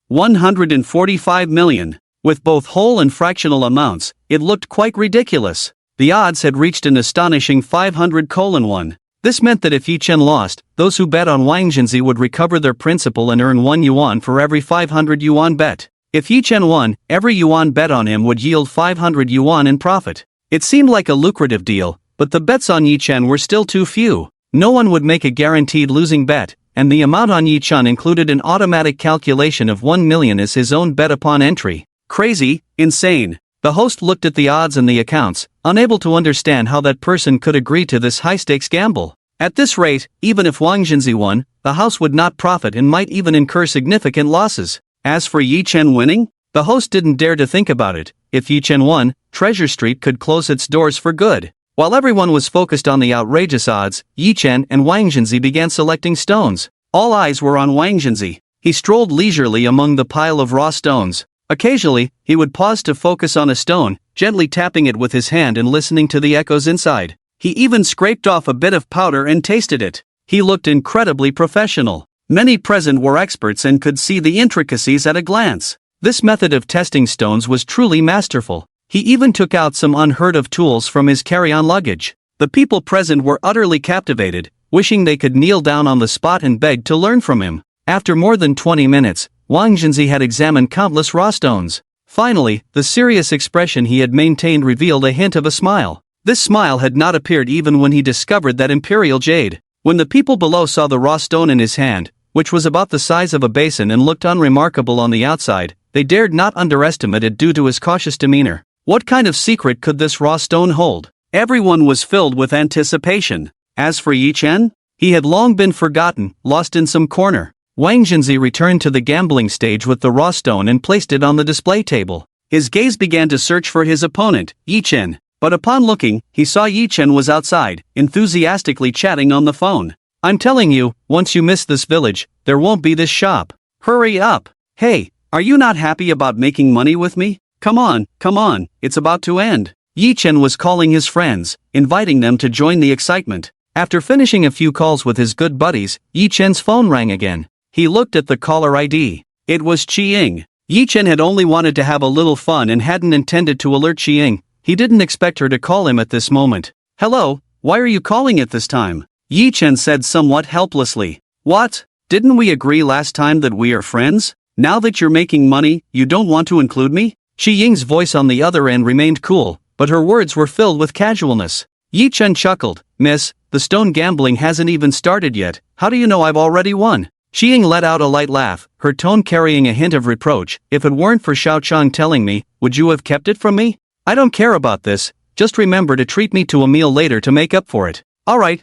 145 million. With both whole and fractional amounts, it looked quite ridiculous. The odds had reached an astonishing 500:1. This meant that if Yi Chen lost, those who bet on Wang Jinzi would recover their principal and earn 1 yuan for every 500 yuan bet. If Yi Chen won, every yuan bet on him would yield 500 yuan in profit. It seemed like a lucrative deal, but the bets on Yi Chen were still too few. No one would make a guaranteed losing bet, and the amount on Yi Chen included an automatic calculation of 1 million as his own bet upon entry. Crazy, insane. The host looked at the odds and the accounts, unable to understand how that person could agree to this high-stakes gamble. At this rate, even if Wang Jinzi won, the house would not profit and might even incur significant losses. As for Yi Chen winning, the host didn't dare to think about it. If Yi Chen won, Treasure Street could close its doors for good. While everyone was focused on the outrageous odds, Yi Chen and Wang Jinzi began selecting stones. All eyes were on Wang Jinzi. He strolled leisurely among the pile of raw stones. Occasionally, he would pause to focus on a stone, gently tapping it with his hand and listening to the echoes inside. He even scraped off a bit of powder and tasted it. He looked incredibly professional. Many present were experts and could see the intricacies at a glance. This method of testing stones was truly masterful. He even took out some unheard-of tools from his carry-on luggage. The people present were utterly captivated, wishing they could kneel down on the spot and beg to learn from him. After more than 20 minutes, Wang Jinzi had examined countless raw stones. Finally, the serious expression he had maintained revealed a hint of a smile. This smile had not appeared even when he discovered that imperial jade. When the people below saw the raw stone in his hand, which was about the size of a basin and looked unremarkable on the outside, they dared not underestimate it due to his cautious demeanor. What kind of secret could this raw stone hold? Everyone was filled with anticipation. As for Yi Chen, he had long been forgotten, lost in some corner. Wang Jinzi returned to the gambling stage with the raw stone and placed it on the display table. His gaze began to search for his opponent, Yi Chen, but upon looking, he saw Yi Chen was outside, enthusiastically chatting on the phone. "I'm telling you, once you miss this village, there won't be this shop. Hurry up. Hey, are you not happy about making money with me? Come on, it's about to end." Yi Chen was calling his friends, inviting them to join the excitement. After finishing a few calls with his good buddies, Yi Chen's phone rang again. He looked at the caller ID. It was Qi-Ying. Yi Chen had only wanted to have a little fun and hadn't intended to alert Qi-Ying. He didn't expect her to call him at this moment. "Hello, why are you calling at this time?" Yi Chen said somewhat helplessly. "What? Didn't we agree last time that we are friends? Now that you're making money, you don't want to include me?" Qi-Ying's voice on the other end remained cool, but her words were filled with casualness. Yi Chen chuckled. "Miss, the stone gambling hasn't even started yet. How do you know I've already won?" Qi-Ying let out a light laugh, her tone carrying a hint of reproach. "If it weren't for Xiao Chang telling me, would you have kept it from me? I don't care about this, just remember to treat me to a meal later to make up for it." Alright,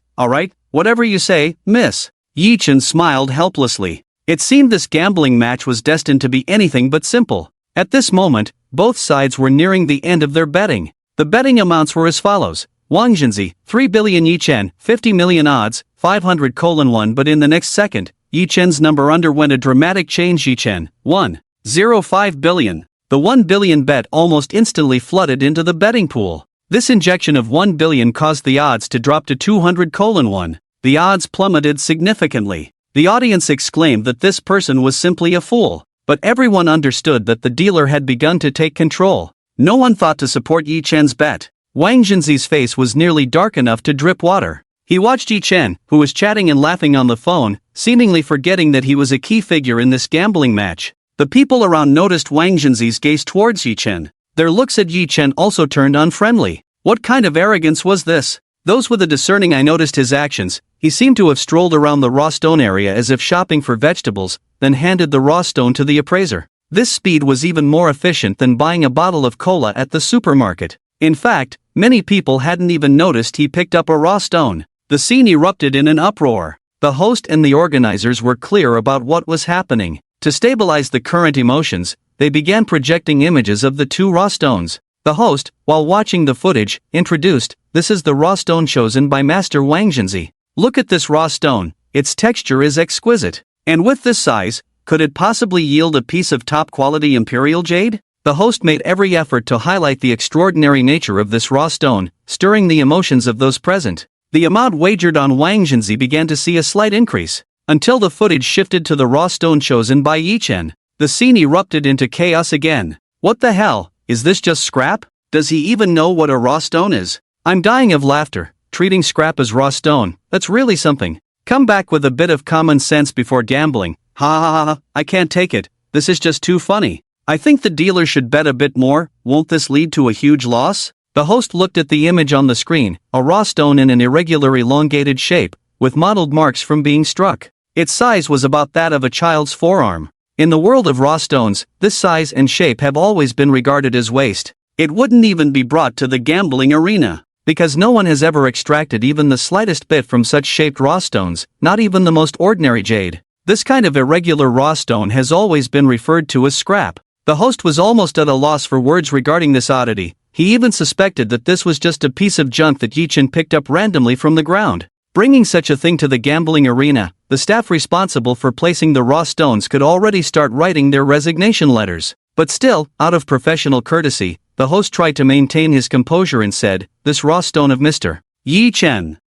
whatever you say, miss." Yi Chen smiled helplessly. It seemed this gambling match was destined to be anything but simple. At this moment, both sides were nearing the end of their betting. The betting amounts were as follows. Wang Jinzi, 3 billion. Yi Chen, 50 million odds, 500:1. But in the next second, Yi Chen's number underwent a dramatic change. Yi Chen, 1.05 billion. The 1 billion bet almost instantly flooded into the betting pool. This injection of 1 billion caused the odds to drop to 200:1. The odds plummeted significantly. The audience exclaimed that this person was simply a fool, but everyone understood that the dealer had begun to take control. No one thought to support Yi Chen's bet. Wang Jinzi's face was nearly dark enough to drip water. He watched Yi Chen, who was chatting and laughing on the phone, seemingly forgetting that he was a key figure in this gambling match. The people around noticed Wang Jinzi's gaze towards Yi Chen. Their looks at Yi Chen also turned unfriendly. What kind of arrogance was this? Those with a discerning eye noticed his actions. He seemed to have strolled around the raw stone area as if shopping for vegetables, then handed the raw stone to the appraiser. This speed was even more efficient than buying a bottle of cola at the supermarket. In fact, many people hadn't even noticed he picked up a raw stone. The scene erupted in an uproar. The host and the organizers were clear about what was happening. To stabilize the current emotions, they began projecting images of the two raw stones. The host, while watching the footage, introduced, "This is the raw stone chosen by Master Wang Junzi. Look at this raw stone, its texture is exquisite. And with this size, could it possibly yield a piece of top-quality imperial jade?" The host made every effort to highlight the extraordinary nature of this raw stone, stirring the emotions of those present. The amount wagered on Wang Junzi began to see a slight increase, until the footage shifted to the raw stone chosen by Yi Chen. The scene erupted into chaos again. What the hell, is this just scrap? Does he even know what a raw stone is? I'm dying of laughter, treating scrap as raw stone, that's really something. Come back with a bit of common sense before gambling. Ha ha ha, I can't take it, this is just too funny. I think the dealer should bet a bit more, won't this lead to a huge loss? The host looked at the image on the screen, a raw stone in an irregular elongated shape, with mottled marks from being struck. Its size was about that of a child's forearm. In the world of raw stones, this size and shape have always been regarded as waste. It wouldn't even be brought to the gambling arena, because no one has ever extracted even the slightest bit from such shaped raw stones, not even the most ordinary jade. This kind of irregular raw stone has always been referred to as scrap. The host was almost at a loss for words regarding this oddity. He even suspected that this was just a piece of junk that Yi Chen picked up randomly from the ground. Bringing such a thing to the gambling arena, the staff responsible for placing the raw stones could already start writing their resignation letters. But still, out of professional courtesy, the host tried to maintain his composure and said, "This raw stone of Mr. Yi Chen,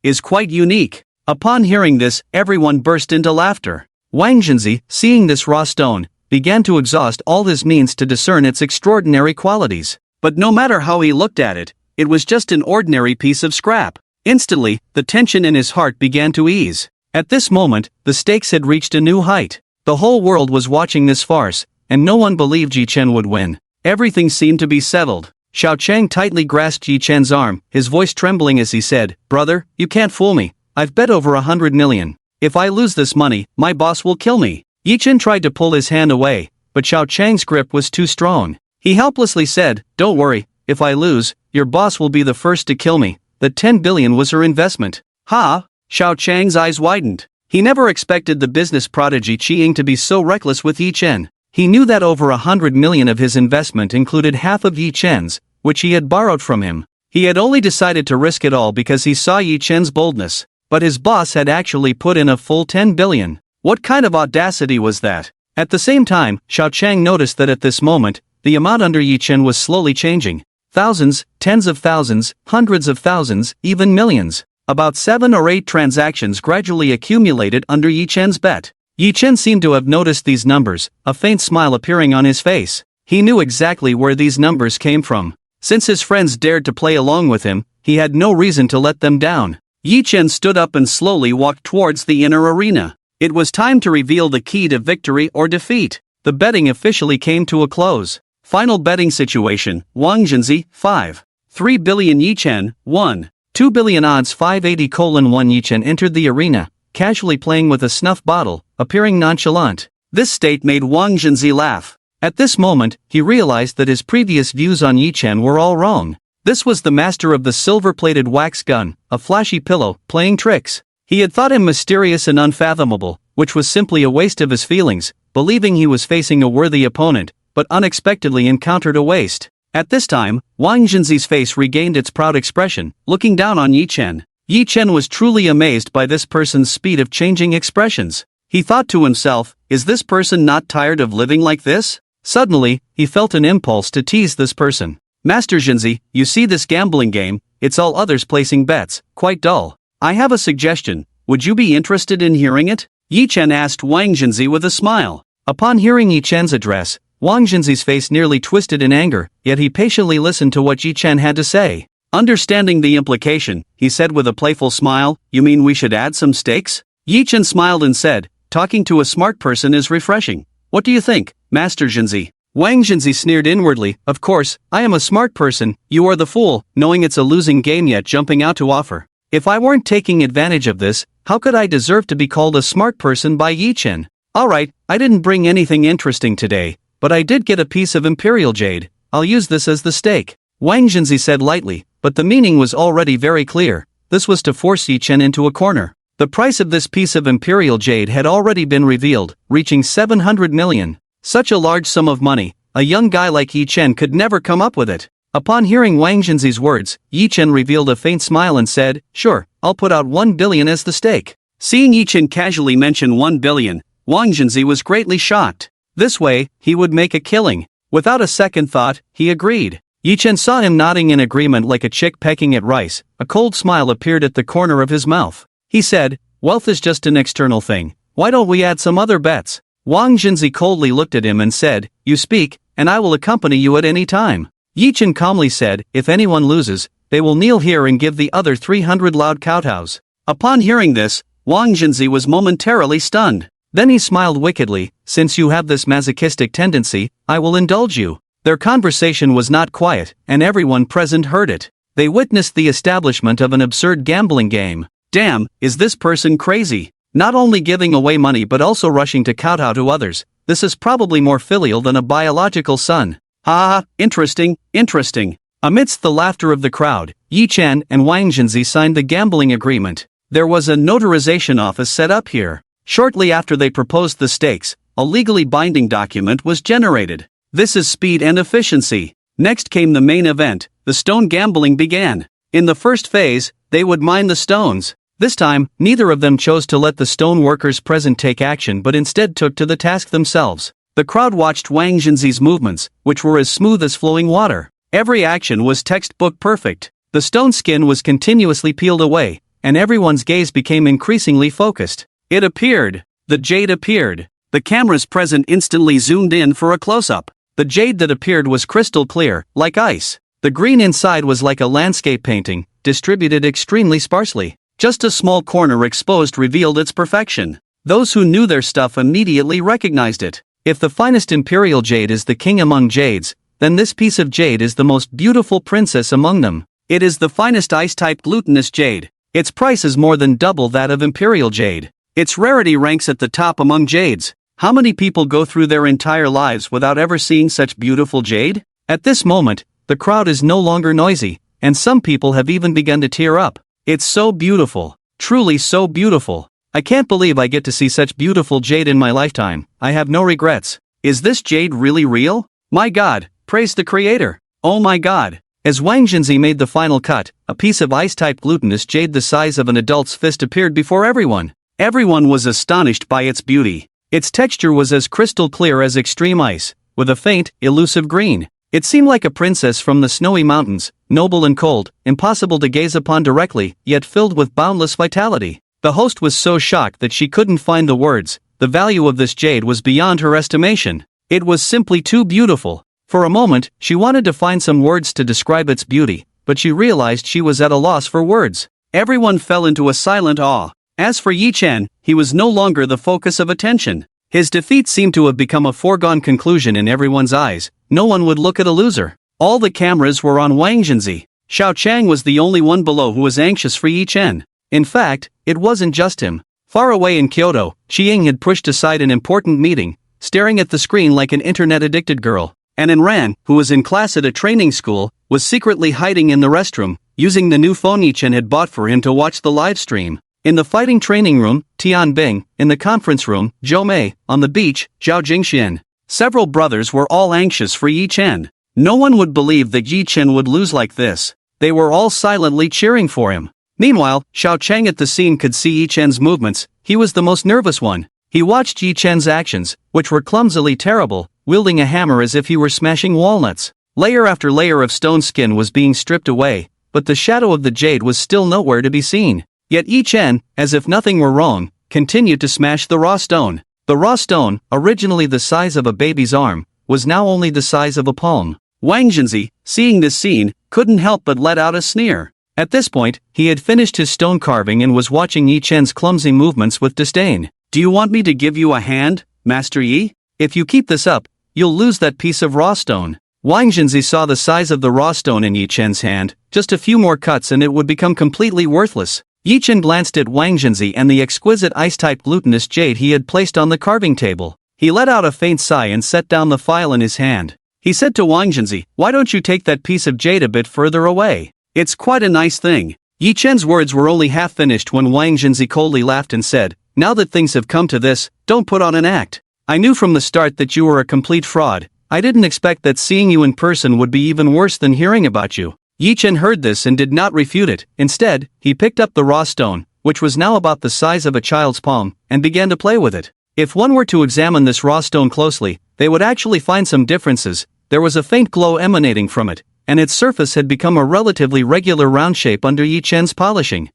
is quite unique." Upon hearing this, everyone burst into laughter. Wang Junzi, seeing this raw stone, began to exhaust all his means to discern its extraordinary qualities. But no matter how he looked at it, it was just an ordinary piece of scrap. Instantly, the tension in his heart began to ease. At this moment, the stakes had reached a new height. The whole world was watching this farce, and no one believed Yi Chen would win. Everything seemed to be settled. Xiao Chang tightly grasped Yi Chen's arm, his voice trembling as he said, "Brother, you can't fool me. I've bet over 100 million. If I lose this money, my boss will kill me." Yi Chen tried to pull his hand away, but Xiao Chang's grip was too strong. He helplessly said, "Don't worry, if I lose, your boss will be the first to kill me." The 10 billion was her investment. Ha! Xiao Chang's eyes widened. He never expected the business prodigy Qi to be so reckless with Yi Chen. He knew that over 100 million of his investment included half of Yi Chen's, which he had borrowed from him. He had only decided to risk it all because he saw Yi Chen's boldness, but his boss had actually put in a full 10 billion. What kind of audacity was that? At the same time, Xiao Chang noticed that at this moment, the amount under Yi Chen was slowly changing. Thousands, tens of thousands, hundreds of thousands, even millions. About 7 or 8 transactions gradually accumulated under Yi Chen's bet. Yi Chen seemed to have noticed these numbers, a faint smile appearing on his face. He knew exactly where these numbers came from. Since his friends dared to play along with him, he had no reason to let them down. Yi Chen stood up and slowly walked towards the inner arena. It was time to reveal the key to victory or defeat. The betting officially came to a close. Final betting situation, Wang Junzi, 5. 3 billion Yi Chen, 1. 2 billion odds 580:1 Yi Chen entered the arena, casually playing with a snuff bottle, appearing nonchalant. This state made Wang Junzi laugh. At this moment, he realized that his previous views on Yi Chen were all wrong. This was the master of the silver-plated wax gun, a flashy pillow, playing tricks. He had thought him mysterious and unfathomable, which was simply a waste of his feelings, believing he was facing a worthy opponent, but unexpectedly encountered a waste. At this time, Wang Junzi's face regained its proud expression, looking down on Yi Chen. Yi Chen was truly amazed by this person's speed of changing expressions. He thought to himself, is this person not tired of living like this? Suddenly, he felt an impulse to tease this person. Master Junzi, you see this gambling game, it's all others placing bets, quite dull. I have a suggestion, would you be interested in hearing it? Yi Chen asked Wang Junzi with a smile. Upon hearing Yi Chen's address, Wang Junzi's face nearly twisted in anger, yet he patiently listened to what Yi Chen had to say. Understanding the implication, he said with a playful smile, you mean we should add some stakes? Yi Chen smiled and said, talking to a smart person is refreshing. What do you think, Master Junzi? Wang Junzi sneered inwardly, of course, I am a smart person, you are the fool, knowing it's a losing game yet jumping out to offer. If I weren't taking advantage of this, how could I deserve to be called a smart person by Yi Chen? Alright, I didn't bring anything interesting today, but I did get a piece of imperial jade, I'll use this as the stake. Wang Junzi said lightly, but the meaning was already very clear, this was to force Yi Chen into a corner. The price of this piece of imperial jade had already been revealed, reaching 700 million. Such a large sum of money, a young guy like Yi Chen could never come up with it. Upon hearing Wang Junzi's words, Yi Chen revealed a faint smile and said, "Sure, I'll put out 1 billion as the stake." Seeing Yi Chen casually mention 1 billion, Wang Junzi was greatly shocked. This way, he would make a killing. Without a second thought, he agreed. Yi Chen saw him nodding in agreement like a chick pecking at rice. A cold smile appeared at the corner of his mouth. He said, "Wealth is just an external thing. Why don't we add some other bets?" Wang Junzi coldly looked at him and said, "You speak, and I will accompany you at any time." Yi Chen calmly said, "If anyone loses, they will kneel here and give the other 300 loud kowtows." Upon hearing this, Wang Junzi was momentarily stunned. Then he smiled wickedly, "Since you have this masochistic tendency, I will indulge you." Their conversation was not quiet, and everyone present heard it. They witnessed the establishment of an absurd gambling game. Damn, is this person crazy? Not only giving away money but also rushing to kowtow to others. This is probably more filial than a biological son. Ha, interesting, interesting. Amidst the laughter of the crowd, Yi Chen and Wang Junzi signed the gambling agreement. There was a notarization office set up here. Shortly after they proposed the stakes, a legally binding document was generated. This is speed and efficiency. Next came the main event, the stone gambling began. In the first phase, they would mine the stones. This time, neither of them chose to let the stone workers present take action but instead took to the task themselves. The crowd watched Wang Junzi's movements, which were as smooth as flowing water. Every action was textbook perfect. The stone skin was continuously peeled away, and everyone's gaze became increasingly focused. It appeared. The jade appeared. The cameras present instantly zoomed in for a close-up. The jade that appeared was crystal clear, like ice. The green inside was like a landscape painting, distributed extremely sparsely. Just a small corner exposed revealed its perfection. Those who knew their stuff immediately recognized it. If the finest imperial jade is the king among jades, then this piece of jade is the most beautiful princess among them. It is the finest ice-type glutinous jade. Its price is more than double that of imperial jade. Its rarity ranks at the top among jades. How many people go through their entire lives without ever seeing such beautiful jade? At this moment, the crowd is no longer noisy, and some people have even begun to tear up. It's so beautiful. Truly so beautiful. I can't believe I get to see such beautiful jade in my lifetime. I have no regrets. Is this jade really real? My God, praise the creator. Oh my God. As Wang Junzi made the final cut, a piece of ice-type glutinous jade the size of an adult's fist appeared before everyone. Everyone was astonished by its beauty. Its texture was as crystal clear as extreme ice, with a faint, elusive green. It seemed like a princess from the snowy mountains, noble and cold, impossible to gaze upon directly, yet filled with boundless vitality. The host was so shocked that she couldn't find the words. The value of this jade was beyond her estimation. It was simply too beautiful. For a moment, she wanted to find some words to describe its beauty, but she realized she was at a loss for words. Everyone fell into a silent awe. As for Yi Chen, he was no longer the focus of attention. His defeat seemed to have become a foregone conclusion in everyone's eyes. No one would look at a loser. All the cameras were on Wang Junzi. Xiao Chang was the only one below who was anxious for Yi Chen. In fact, it wasn't just him. Far away in Kyoto, Qiang had pushed aside an important meeting, staring at the screen like an internet-addicted girl. And Ran, who was in class at a training school, was secretly hiding in the restroom, using the new phone Yi Chen had bought for him to watch the live stream. In the fighting training room, Tian Bing. In the conference room, Zhou Mei. On the beach, Zhao Jingxian. Several brothers were all anxious for Yi Chen. No one would believe that Yi Chen would lose like this. They were all silently cheering for him. Meanwhile, Xiao Chang at the scene could see Yi Chen's movements. He was the most nervous one. He watched Yi Chen's actions, which were clumsily terrible, wielding a hammer as if he were smashing walnuts. Layer after layer of stone skin was being stripped away, but the shadow of the jade was still nowhere to be seen. Yet Yi Chen, as if nothing were wrong, continued to smash the raw stone. The raw stone, originally the size of a baby's arm, was now only the size of a palm. Wang Junzi, seeing this scene, couldn't help but let out a sneer. At this point, he had finished his stone carving and was watching Yi Chen's clumsy movements with disdain. "Do you want me to give you a hand, Master Yi? If you keep this up, you'll lose that piece of raw stone." Wang Junzi saw the size of the raw stone in Yi Chen's hand. Just a few more cuts and it would become completely worthless. Yi Chen glanced at Wang Junzi and the exquisite ice-type glutinous jade he had placed on the carving table. He let out a faint sigh and set down the file in his hand. He said to Wang Junzi, "Why don't you take that piece of jade a bit further away? It's quite a nice thing." Yi Chen's words were only half finished when Wang Jinzi coldly laughed and said, "Now that things have come to this, don't put on an act. I knew from the start that you were a complete fraud. I didn't expect that seeing you in person would be even worse than hearing about you." Yi Chen heard this and did not refute it. Instead, he picked up the raw stone, which was now about the size of a child's palm, and began to play with it. If one were to examine this raw stone closely, they would actually find some differences. There was a faint glow emanating from it, and its surface had become a relatively regular round shape under Yi Chen's polishing.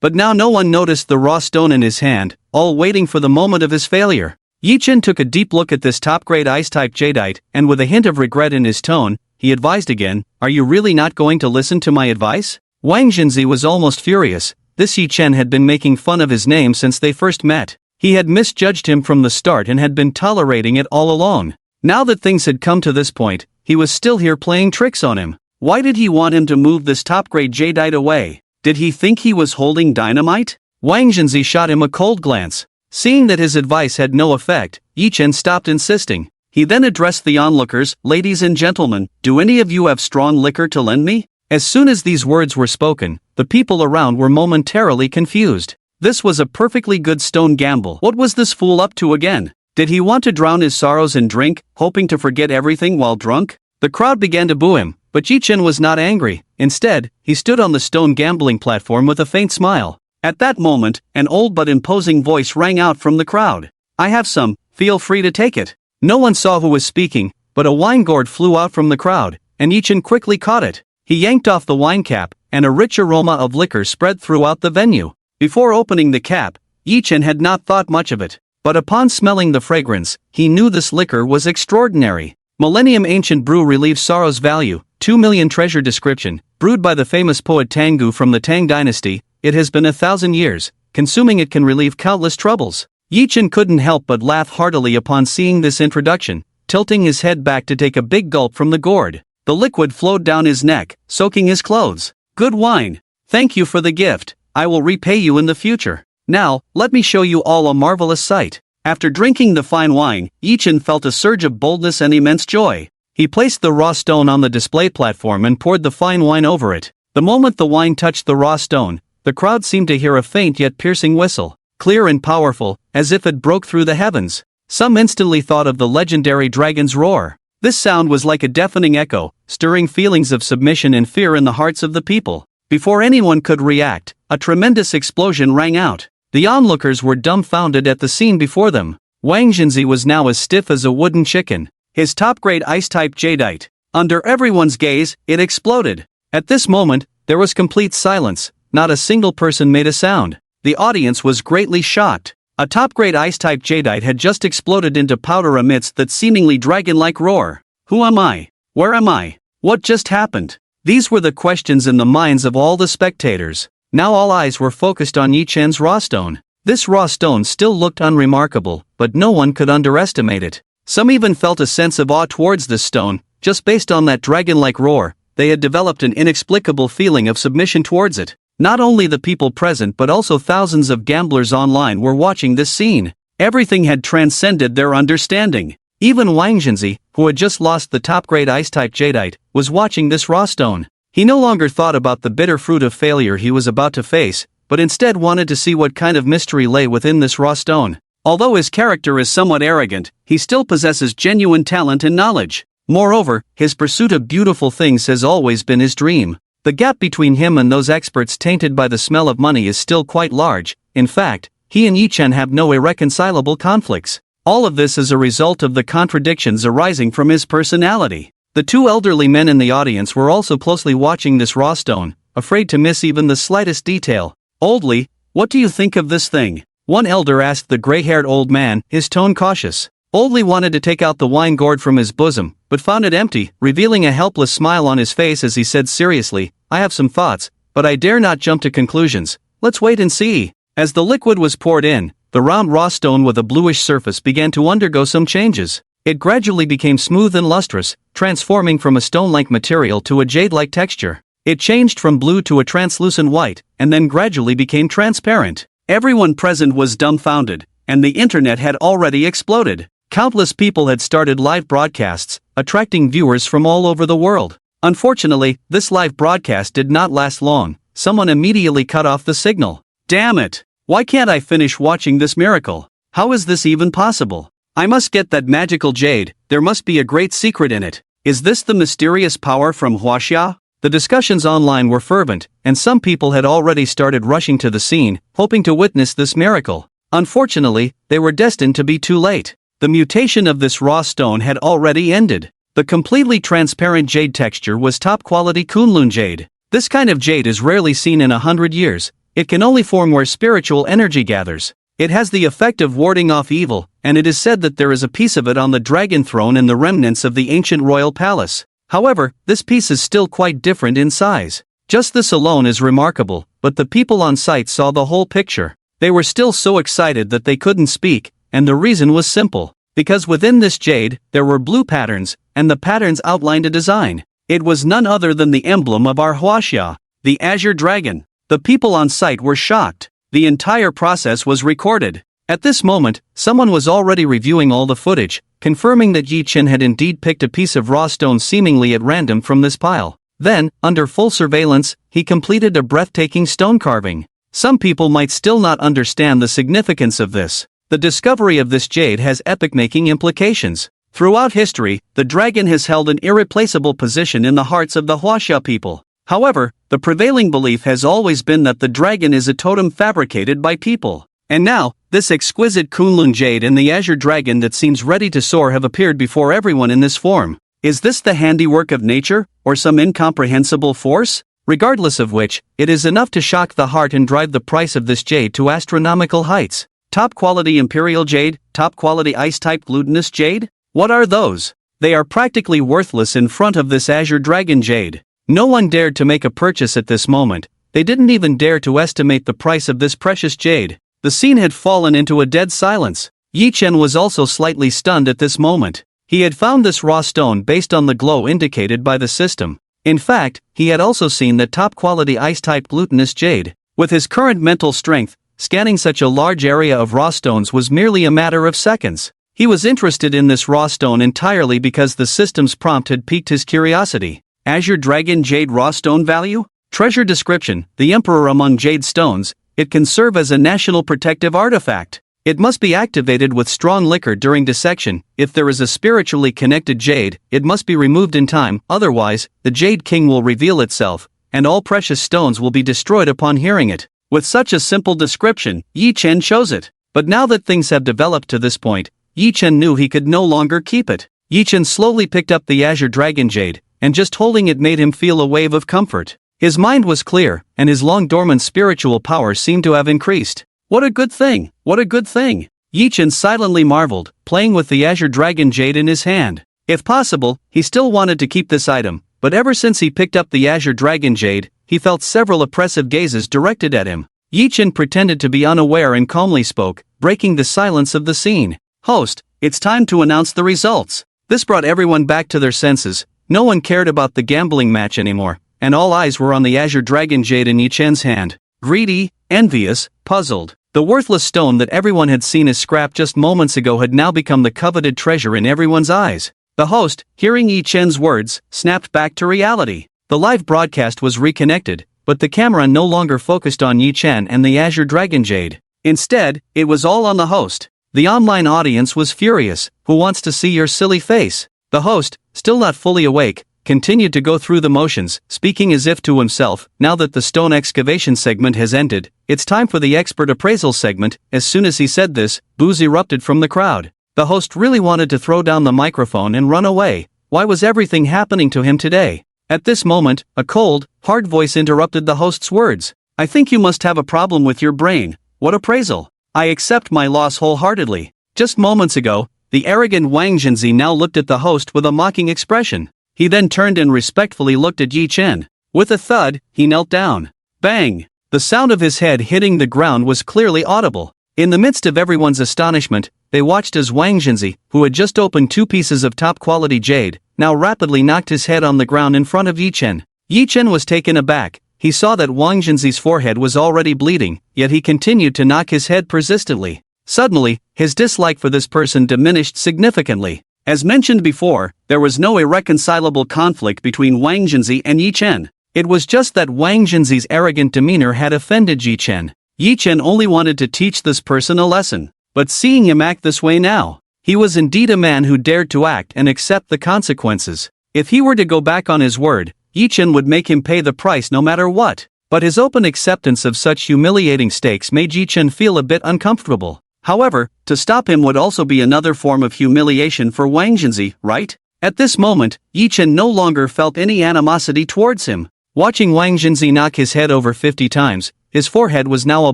But now no one noticed the raw stone in his hand, all waiting for the moment of his failure. Yi Chen took a deep look at this top-grade ice-type jadeite, and with a hint of regret in his tone, he advised again, "Are you really not going to listen to my advice?" Wang Jinzi was almost furious. This Yi Chen had been making fun of his name since they first met. He had misjudged him from the start and had been tolerating it all along. Now that things had come to this point, he was still here playing tricks on him. Why did he want him to move this top-grade jadeite away? Did he think he was holding dynamite? Wang Jinzi shot him a cold glance. Seeing that his advice had no effect, Yi Chen stopped insisting. He then addressed the onlookers, "Ladies and gentlemen, do any of you have strong liquor to lend me?" As soon as these words were spoken, the people around were momentarily confused. This was a perfectly good stone gamble. What was this fool up to again? Did he want to drown his sorrows in drink, hoping to forget everything while drunk? The crowd began to boo him, but Yi Chen was not angry. Instead, he stood on the stone gambling platform with a faint smile. At that moment, an old but imposing voice rang out from the crowd. "I have some, feel free to take it." No one saw who was speaking, but a wine gourd flew out from the crowd, and Yi Chen quickly caught it. He yanked off the wine cap, and a rich aroma of liquor spread throughout the venue. Before opening the cap, Yi Chen had not thought much of it, but upon smelling the fragrance, he knew this liquor was extraordinary. Millennium Ancient Brew relieves sorrow's value, 2 million treasure description, brewed by the famous poet Tangu from the Tang dynasty. It has been 1,000 years, consuming it can relieve countless troubles. Yi Chen couldn't help but laugh heartily upon seeing this introduction, tilting his head back to take a big gulp from the gourd. The liquid flowed down his neck, soaking his clothes. "Good wine. Thank you for the gift. I will repay you in the future. Now, let me show you all a marvelous sight." After drinking the fine wine, Yi Chen felt a surge of boldness and immense joy. He placed the raw stone on the display platform and poured the fine wine over it. The moment the wine touched the raw stone, the crowd seemed to hear a faint yet piercing whistle, clear and powerful, as if it broke through the heavens. Some instantly thought of the legendary dragon's roar. This sound was like a deafening echo, stirring feelings of submission and fear in the hearts of the people. Before anyone could react, a tremendous explosion rang out. The onlookers were dumbfounded at the scene before them. Wang Jinzi was now as stiff as a wooden chicken. His top-grade ice-type jadeite. Under everyone's gaze, it exploded. At this moment, there was complete silence. Not a single person made a sound. The audience was greatly shocked. A top-grade ice-type jadeite had just exploded into powder amidst that seemingly dragon-like roar. Who am I? Where am I? What just happened? These were the questions in the minds of all the spectators. Now all eyes were focused on Yi Chen's raw stone. This raw stone still looked unremarkable, but no one could underestimate it. Some even felt a sense of awe towards this stone, just based on that dragon-like roar. They had developed an inexplicable feeling of submission towards it. Not only the people present but also thousands of gamblers online were watching this scene. Everything had transcended their understanding. Even Wang Jinzi, who had just lost the top-grade ice-type jadeite, was watching this raw stone. He no longer thought about the bitter fruit of failure he was about to face, but instead wanted to see what kind of mystery lay within this raw stone. Although his character is somewhat arrogant, he still possesses genuine talent and knowledge. Moreover, his pursuit of beautiful things has always been his dream. The gap between him and those experts tainted by the smell of money is still quite large. In fact, he and Yi Chen have no irreconcilable conflicts. All of this is a result of the contradictions arising from his personality. The two elderly men in the audience were also closely watching this raw stone, afraid to miss even the slightest detail. "Oldly, what do you think of this thing?" one elder asked the gray-haired old man, his tone cautious. Oldly wanted to take out the wine gourd from his bosom, but found it empty, revealing a helpless smile on his face as he said seriously, "I have some thoughts, but I dare not jump to conclusions. Let's wait and see." As the liquid was poured in, the round raw stone with a bluish surface began to undergo some changes. It gradually became smooth and lustrous, transforming from a stone-like material to a jade-like texture. It changed from blue to a translucent white, and then gradually became transparent. Everyone present was dumbfounded, and the internet had already exploded. Countless people had started live broadcasts, attracting viewers from all over the world. Unfortunately, this live broadcast did not last long. someone immediately cut off the signal. Damn it! Why can't I finish watching this miracle? How is this even possible? I must get that magical jade, there must be a great secret in it. Is this the mysterious power from Huaxia? The discussions online were fervent, and some people had already started rushing to the scene, hoping to witness this miracle. Unfortunately, they were destined to be too late. The mutation of this raw stone had already ended. The completely transparent jade texture was top-quality Kunlun jade. This kind of jade is rarely seen in 100 years. It can only form where spiritual energy gathers. It has the effect of warding off evil, and it is said that there is a piece of it on the dragon throne in the remnants of the ancient royal palace. However, this piece is still quite different in size. Just this alone is remarkable, but the people on site saw the whole picture. They were still so excited that they couldn't speak, and the reason was simple. Because within this jade, there were blue patterns, and the patterns outlined a design. It was none other than the emblem of our Huaxia, the Azure Dragon. The people on site were shocked. The entire process was recorded. At this moment, someone was already reviewing all the footage, confirming that Yi Chen had indeed picked a piece of raw stone seemingly at random from this pile. Then, under full surveillance, he completed a breathtaking stone carving. Some people might still not understand the significance of this. The discovery of this jade has epoch-making implications. Throughout history, the dragon has held an irreplaceable position in the hearts of the Huaxia people. However, the prevailing belief has always been that the dragon is a totem fabricated by people. And now, this exquisite Kunlun jade and the Azure Dragon that seems ready to soar have appeared before everyone in this form. Is this the handiwork of nature, or some incomprehensible force? Regardless of which, it is enough to shock the heart and drive the price of this jade to astronomical heights. Top-quality imperial jade, top-quality ice-type glutinous jade? What are those? They are practically worthless in front of this Azure Dragon jade. No one dared to make a purchase at this moment. They didn't even dare to estimate the price of this precious jade. The scene had fallen into a dead silence. Yi Chen was also slightly stunned at this moment. He had found this raw stone based on the glow indicated by the system. In fact, he had also seen that top-quality ice-type glutinous jade. With his current mental strength, scanning such a large area of raw stones was merely a matter of seconds. He was interested in this raw stone entirely because the system's prompt had piqued his curiosity. Azure Dragon Jade Raw Stone Value? Treasure Description: the Emperor among jade stones. It can serve as a national protective artifact. It must be activated with strong liquor during dissection. If there is a spiritually connected jade, it must be removed in time, otherwise, the Jade King will reveal itself, and all precious stones will be destroyed upon hearing it. With such a simple description, Yi Chen chose it. But now that things have developed to this point, Yi Chen knew he could no longer keep it. Yi Chen slowly picked up the Azure Dragon Jade, and just holding it made him feel a wave of comfort. His mind was clear, and his long-dormant spiritual power seemed to have increased. What a good thing! What a good thing! Yi Chen silently marveled, playing with the Azure Dragon Jade in his hand. If possible, he still wanted to keep this item, but ever since he picked up the Azure Dragon Jade, he felt several oppressive gazes directed at him. Yi Chen pretended to be unaware and calmly spoke, breaking the silence of the scene. "Host, it's time to announce the results." This brought everyone back to their senses. No one cared about the gambling match anymore, and all eyes were on the Azure Dragon Jade in Yi Chen's hand. Greedy, envious, puzzled, the worthless stone that everyone had seen as scrap just moments ago had now become the coveted treasure in everyone's eyes. The host, hearing Yi Chen's words, snapped back to reality. The live broadcast was reconnected, but the camera no longer focused on Yi Chen and the Azure Dragon Jade. Instead, it was all on the host. The online audience was furious. "Who wants to see your silly face?" The host, still not fully awake, continued to go through the motions, speaking as if to himself. Now that the stone excavation segment has ended, it's time for the expert appraisal segment. As soon as he said this, boos erupted from the crowd. The host really wanted to throw down the microphone and run away. Why was everything happening to him today? At this moment, a cold, hard voice interrupted the host's words. "I think you must have a problem with your brain. What appraisal? I accept my loss wholeheartedly." Just moments ago, the arrogant Wang Zhenzi now looked at the host with a mocking expression. He then turned and respectfully looked at Yi Chen. With a thud, he knelt down. Bang! The sound of his head hitting the ground was clearly audible. In the midst of everyone's astonishment, they watched as Wang Zhenzi, who had just opened 2 pieces of top-quality jade, now rapidly knocked his head on the ground in front of Yi Chen. Yi Chen was taken aback. He saw that Wang Zhenzi's forehead was already bleeding, yet he continued to knock his head persistently. Suddenly, his dislike for this person diminished significantly. As mentioned before, there was no irreconcilable conflict between Wang Zhenzi and Yi Chen. It was just that Wang Jinzi's arrogant demeanor had offended Yi Chen. Yi Chen only wanted to teach this person a lesson, but seeing him act this way now, he was indeed a man who dared to act and accept the consequences. If he were to go back on his word, Yi Chen would make him pay the price no matter what. But his open acceptance of such humiliating stakes made Yi Chen feel a bit uncomfortable. However, to stop him would also be another form of humiliation for Wang Jinzi, right? At this moment, Yi Chen no longer felt any animosity towards him. Watching Wang Jinzi knock his head over 50 times, his forehead was now a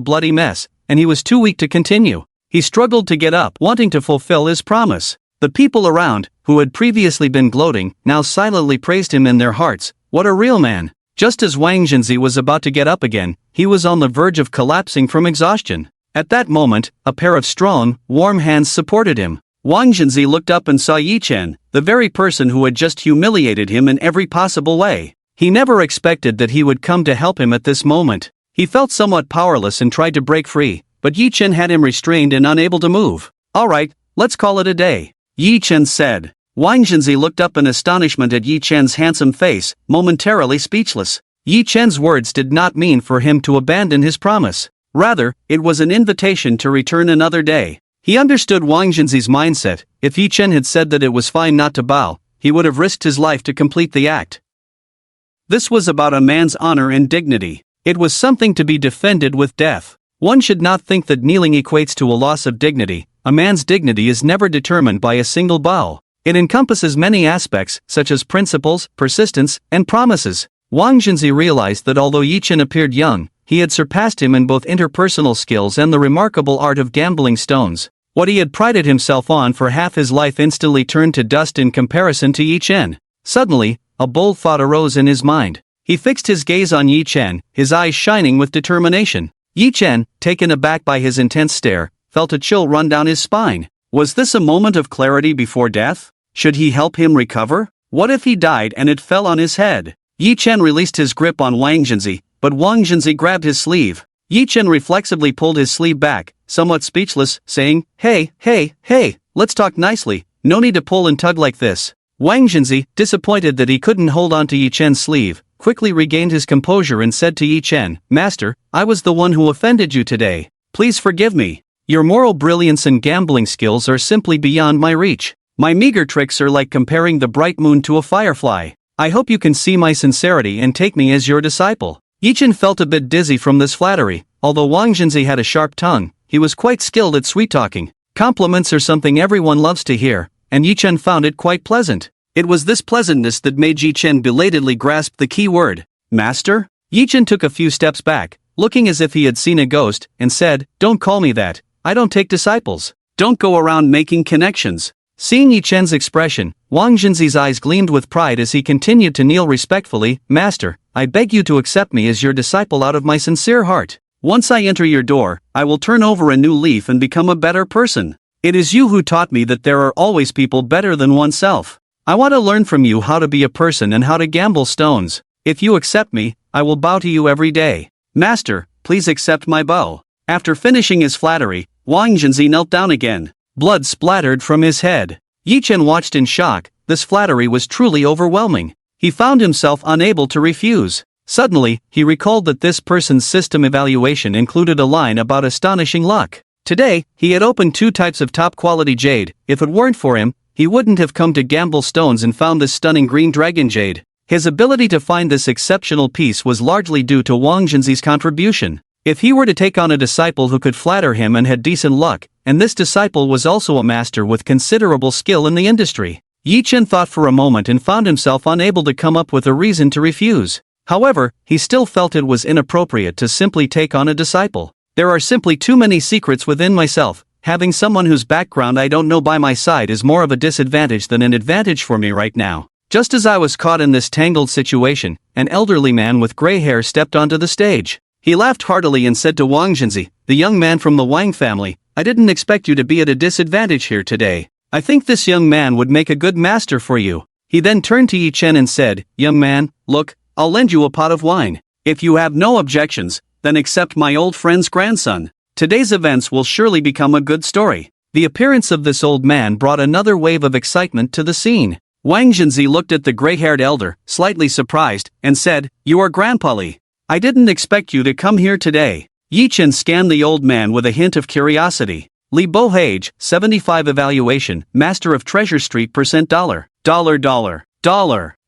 bloody mess, and he was too weak to continue. He struggled to get up, wanting to fulfill his promise. The people around, who had previously been gloating, now silently praised him in their hearts. What a real man! Just as Wang Jinzi was about to get up again, he was on the verge of collapsing from exhaustion. At that moment, a pair of strong, warm hands supported him. Wang Jinzi looked up and saw Yi Chen, the very person who had just humiliated him in every possible way. He never expected that he would come to help him at this moment. He felt somewhat powerless and tried to break free, but Yi Chen had him restrained and unable to move. "Alright, let's call it a day," Yi Chen said. Wang Jinzi looked up in astonishment at Yi Chen's handsome face, momentarily speechless. Yi Chen's words did not mean for him to abandon his promise. Rather, it was an invitation to return another day. He understood Wang Jinzi's mindset. If Yi Chen had said that it was fine not to bow, he would have risked his life to complete the act. This was about a man's honor and dignity. It was something to be defended with death. One should not think that kneeling equates to a loss of dignity. A man's dignity is never determined by a single bow. It encompasses many aspects, such as principles, persistence, and promises. Wang Jinzi realized that although Yi Chen appeared young, he had surpassed him in both interpersonal skills and the remarkable art of gambling stones. What he had prided himself on for half his life instantly turned to dust in comparison to Yi Chen. Suddenly, a bold thought arose in his mind. He fixed his gaze on Yi Chen, his eyes shining with determination. Yi Chen, taken aback by his intense stare, felt a chill run down his spine. Was this a moment of clarity before death? Should he help him recover? What if he died and it fell on his head? Yi Chen released his grip on Wang Jinzi, but Wang Jinzi grabbed his sleeve. Yi Chen reflexively pulled his sleeve back, somewhat speechless, saying, Hey, let's talk nicely, no need to pull and tug like this." Wang Jinzi, disappointed that he couldn't hold on to Yi Chen's sleeve, quickly regained his composure and said to Yi Chen, "Master, I was the one who offended you today. Please forgive me. Your moral brilliance and gambling skills are simply beyond my reach. My meager tricks are like comparing the bright moon to a firefly. I hope you can see my sincerity and take me as your disciple." Yi Chen felt a bit dizzy from this flattery. Although Wang Jinzi had a sharp tongue, he was quite skilled at sweet-talking. Compliments are something everyone loves to hear, and Yi Chen found it quite pleasant. It was this pleasantness that made Yi Chen belatedly grasp the key word, "Master?" Yi Chen took a few steps back, looking as if he had seen a ghost, and said, "Don't call me that. I don't take disciples. Don't go around making connections." Seeing Yi Chen's expression, Wang Jinzi's eyes gleamed with pride as he continued to kneel respectfully. "Master, I beg you to accept me as your disciple out of my sincere heart. Once I enter your door, I will turn over a new leaf and become a better person. It is you who taught me that there are always people better than oneself. I want to learn from you how to be a person and how to gamble stones. If you accept me, I will bow to you every day. Master, please accept my bow." After finishing his flattery, Wang Jinzi knelt down again. Blood splattered from his head. Yi Chen watched in shock. This flattery was truly overwhelming. He found himself unable to refuse. Suddenly, he recalled that this person's system evaluation included a line about astonishing luck. Today, he had opened 2 types of top-quality jade. If it weren't for him, he wouldn't have come to gamble stones and found this stunning green dragon jade. His ability to find this exceptional piece was largely due to Wang Jinzi's contribution. If he were to take on a disciple who could flatter him and had decent luck, and this disciple was also a master with considerable skill in the industry, Yi Chen thought for a moment and found himself unable to come up with a reason to refuse. However, he still felt it was inappropriate to simply take on a disciple. There are simply too many secrets within myself. Having someone whose background I don't know by my side is more of a disadvantage than an advantage for me right now. Just as I was caught in this tangled situation, an elderly man with gray hair stepped onto the stage. He laughed heartily and said to Wang Jinzi, the young man from the Wang family, "I didn't expect you to be at a disadvantage here today. I think this young man would make a good master for you." He then turned to Yi Chen and said, "Young man, look, I'll lend you a pot of wine. If you have no objections, then accept my old friend's grandson. Today's events will surely become a good story." The appearance of this old man brought another wave of excitement to the scene. Wang Zhenzi looked at the gray-haired elder, slightly surprised, and said, "You are Grandpa Li. I didn't expect you to come here today." Yi Chen scanned the old man with a hint of curiosity. Li Bo age, 75 evaluation, master of Treasure Street $.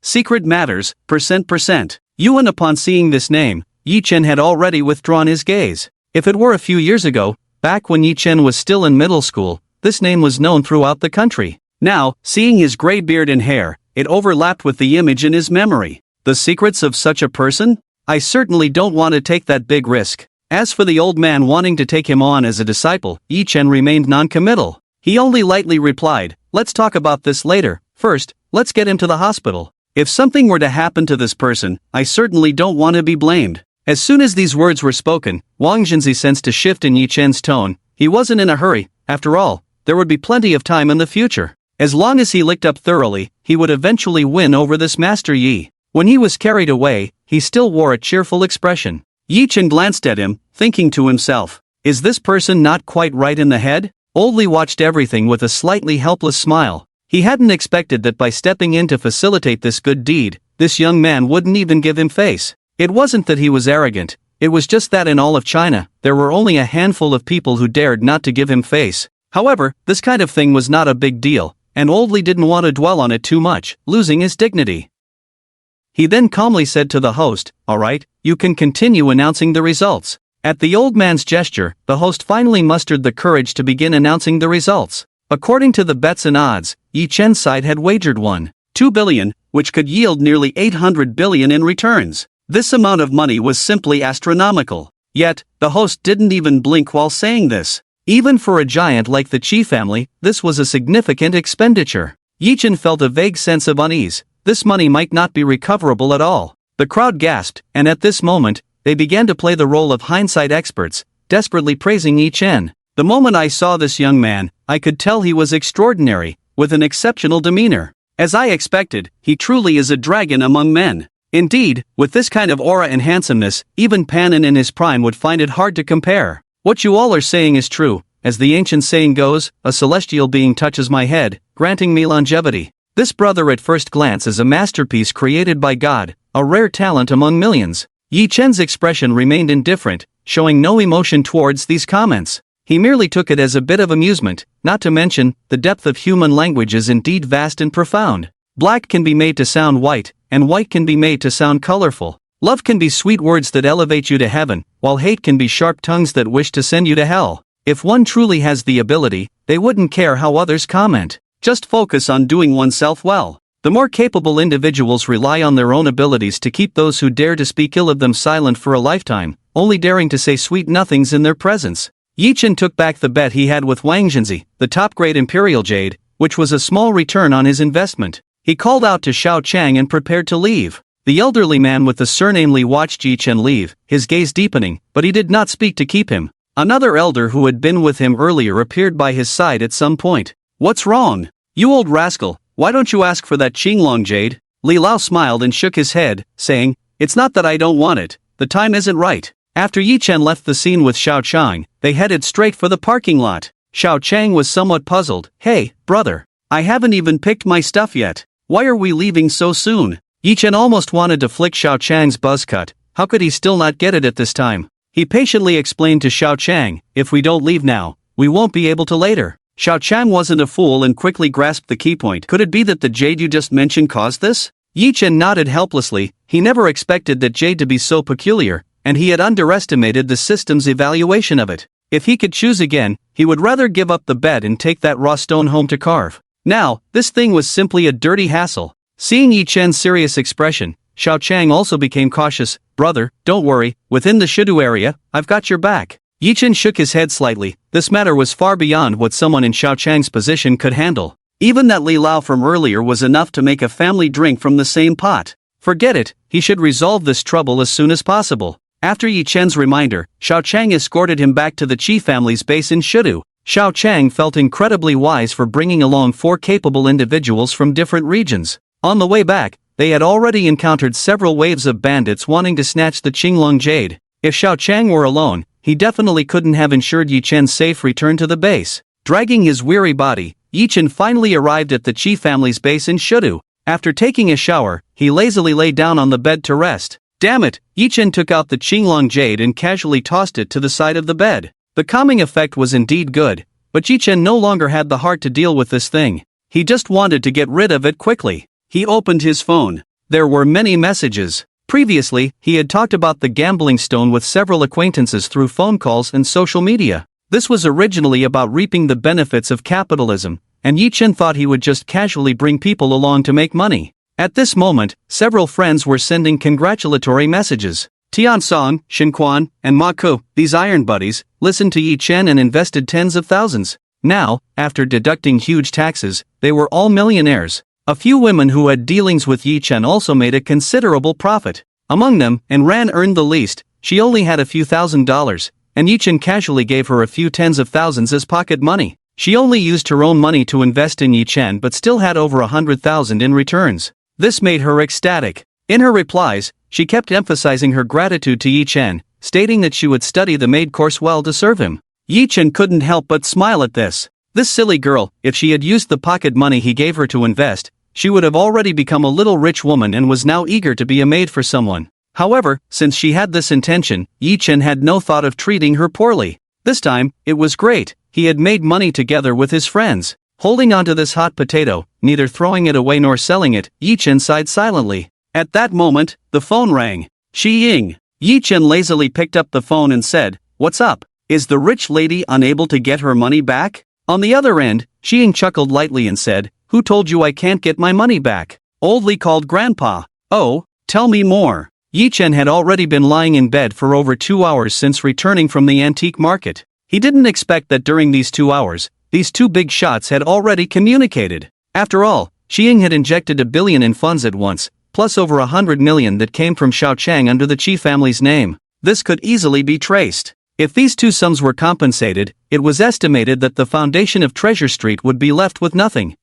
Secret matters, %. Yuan. Upon seeing this name, Yi Chen had already withdrawn his gaze. If it were a few years ago, back when Yi Chen was still in middle school, this name was known throughout the country. Now, seeing his gray beard and hair, it overlapped with the image in his memory. The secrets of such a person? I certainly don't want to take that big risk. As for the old man wanting to take him on as a disciple, Yi Chen remained non-committal. He only lightly replied, "Let's talk about this later. First, let's get him to the hospital. If something were to happen to this person, I certainly don't want to be blamed." As soon as these words were spoken, Wang Zhenzi sensed a shift in Yi Chen's tone. He wasn't in a hurry. After all, there would be plenty of time in the future. As long as he licked up thoroughly, he would eventually win over this Master Yi. When he was carried away, he still wore a cheerful expression. Yi Chen glanced at him, thinking to himself, "Is this person not quite right in the head?" Old Li watched everything with a slightly helpless smile. He hadn't expected that by stepping in to facilitate this good deed, this young man wouldn't even give him face. It wasn't that he was arrogant, it was just that in all of China, there were only a handful of people who dared not to give him face. However, this kind of thing was not a big deal, and Old Li didn't want to dwell on it too much, losing his dignity. He then calmly said to the host, "All right, you can continue announcing the results." At the old man's gesture, the host finally mustered the courage to begin announcing the results. According to the bets and odds, Yi Chen's side had wagered 1.2 billion, which could yield nearly 800 billion in returns. This amount of money was simply astronomical. Yet, the host didn't even blink while saying this. Even for a giant like the Qi family, this was a significant expenditure. Yi Chen felt a vague sense of unease. This money might not be recoverable at all. The crowd gasped, and at this moment, they began to play the role of hindsight experts, desperately praising Yi Chen. The moment I saw this young man, I could tell he was extraordinary, with an exceptional demeanor. As I expected, he truly is a dragon among men. Indeed, with this kind of aura and handsomeness, even Panin in his prime would find it hard to compare. What you all are saying is true. As the ancient saying goes, a celestial being touches my head, granting me longevity. This brother at first glance is a masterpiece created by God, a rare talent among millions. Yi Chen's expression remained indifferent, showing no emotion towards these comments. He merely took it as a bit of amusement, not to mention, the depth of human language is indeed vast and profound. Black can be made to sound white, and white can be made to sound colorful. Love can be sweet words that elevate you to heaven, while hate can be sharp tongues that wish to send you to hell. If one truly has the ability, they wouldn't care how others comment. Just focus on doing oneself well. The more capable individuals rely on their own abilities to keep those who dare to speak ill of them silent for a lifetime, only daring to say sweet nothings in their presence. Yi Chen took back the bet he had with Wang Zhenzi, the top-grade Imperial Jade, which was a small return on his investment. He called out to Xiao Chang and prepared to leave. The elderly man with the surname Li watched Yi Chen leave, his gaze deepening, but he did not speak to keep him. Another elder who had been with him earlier appeared by his side at some point. "What's wrong? You old rascal, why don't you ask for that Qinglong jade?" Li Lao smiled and shook his head, saying, "It's not that I don't want it, the time isn't right." After Yi Chen left the scene with Xiao Chang, they headed straight for the parking lot. Xiao Chang was somewhat puzzled. "Hey, brother, I haven't even picked my stuff yet. Why are we leaving so soon?" Yi Chen almost wanted to flick Xiao Chang's buzz cut. How could he still not get it at this time? He patiently explained to Xiao Chang, "If we don't leave now, we won't be able to later." Xiao Chang wasn't a fool and quickly grasped the key point. Could it be that the jade you just mentioned caused this? Yi Chen nodded helplessly. He never expected that jade to be so peculiar, and he had underestimated the system's evaluation of it. If he could choose again, he would rather give up the bet and take that raw stone home to carve. Now, this thing was simply a dirty hassle. Seeing Yi Chen's serious expression, Xiao Chang also became cautious. "Brother, don't worry, within the Shidu area, I've got your back." Yi Chen shook his head slightly. This matter was far beyond what someone in Xiao Chang's position could handle. Even that Li Lao from earlier was enough to make a family drink from the same pot. Forget it, he should resolve this trouble as soon as possible. After Yi Chen's reminder, Xiao Chang escorted him back to the Qi family's base in Shidu. Xiao Chang felt incredibly wise for bringing along 4 capable individuals from different regions. On the way back, they had already encountered several waves of bandits wanting to snatch the Qinglong Jade. If Xiao Chang were alone, he definitely couldn't have ensured Yi Chen's safe return to the base. Dragging his weary body, Yi Chen finally arrived at the Qi family's base in Shidu. After taking a shower, he lazily lay down on the bed to rest. Damn it, Yi Chen took out the Qinglong jade and casually tossed it to the side of the bed. The calming effect was indeed good, but Yi Chen no longer had the heart to deal with this thing. He just wanted to get rid of it quickly. He opened his phone. There were many messages. Previously, he had talked about the gambling stone with several acquaintances through phone calls and social media. This was originally about reaping the benefits of capitalism, and Yi Chen thought he would just casually bring people along to make money. At this moment, several friends were sending congratulatory messages. Tian Song, Shin Quan, and Ma Ku, these iron buddies, listened to Yi Chen and invested tens of thousands. Now, after deducting huge taxes, they were all millionaires. A few women who had dealings with Yi Chen also made a considerable profit. Among them, Ran earned the least. She only had a few $1,000s, and Yi Chen casually gave her a few tens of thousands as pocket money. She only used her own money to invest in Yi Chen but still had over 100,000 in returns. This made her ecstatic. In her replies, she kept emphasizing her gratitude to Yi Chen, stating that she would study the maid course well to serve him. Yi Chen couldn't help but smile at this. This silly girl, if she had used the pocket money he gave her to invest, she would have already become a little rich woman and was now eager to be a maid for someone. However, since she had this intention, Yi Chen had no thought of treating her poorly. This time, it was great. He had made money together with his friends. Holding onto this hot potato, neither throwing it away nor selling it, Yi Chen sighed silently. At that moment, the phone rang. Shi Ying. Yi Chen lazily picked up the phone and said, "What's up? Is the rich lady unable to get her money back?" On the other end, Shi Ying chuckled lightly and said, "Who told you I can't get my money back?" Old Li called Grandpa. "Oh, tell me more." Yi Chen had already been lying in bed for over 2 hours since returning from the antique market. He didn't expect that during these 2 hours, these two big shots had already communicated. After all, Shi Ying had injected $1 billion in funds at once, plus over $100 million that came from Xiao Chang under the Qi family's name. This could easily be traced. If these two sums were compensated, it was estimated that the foundation of Treasure Street would be left with nothing.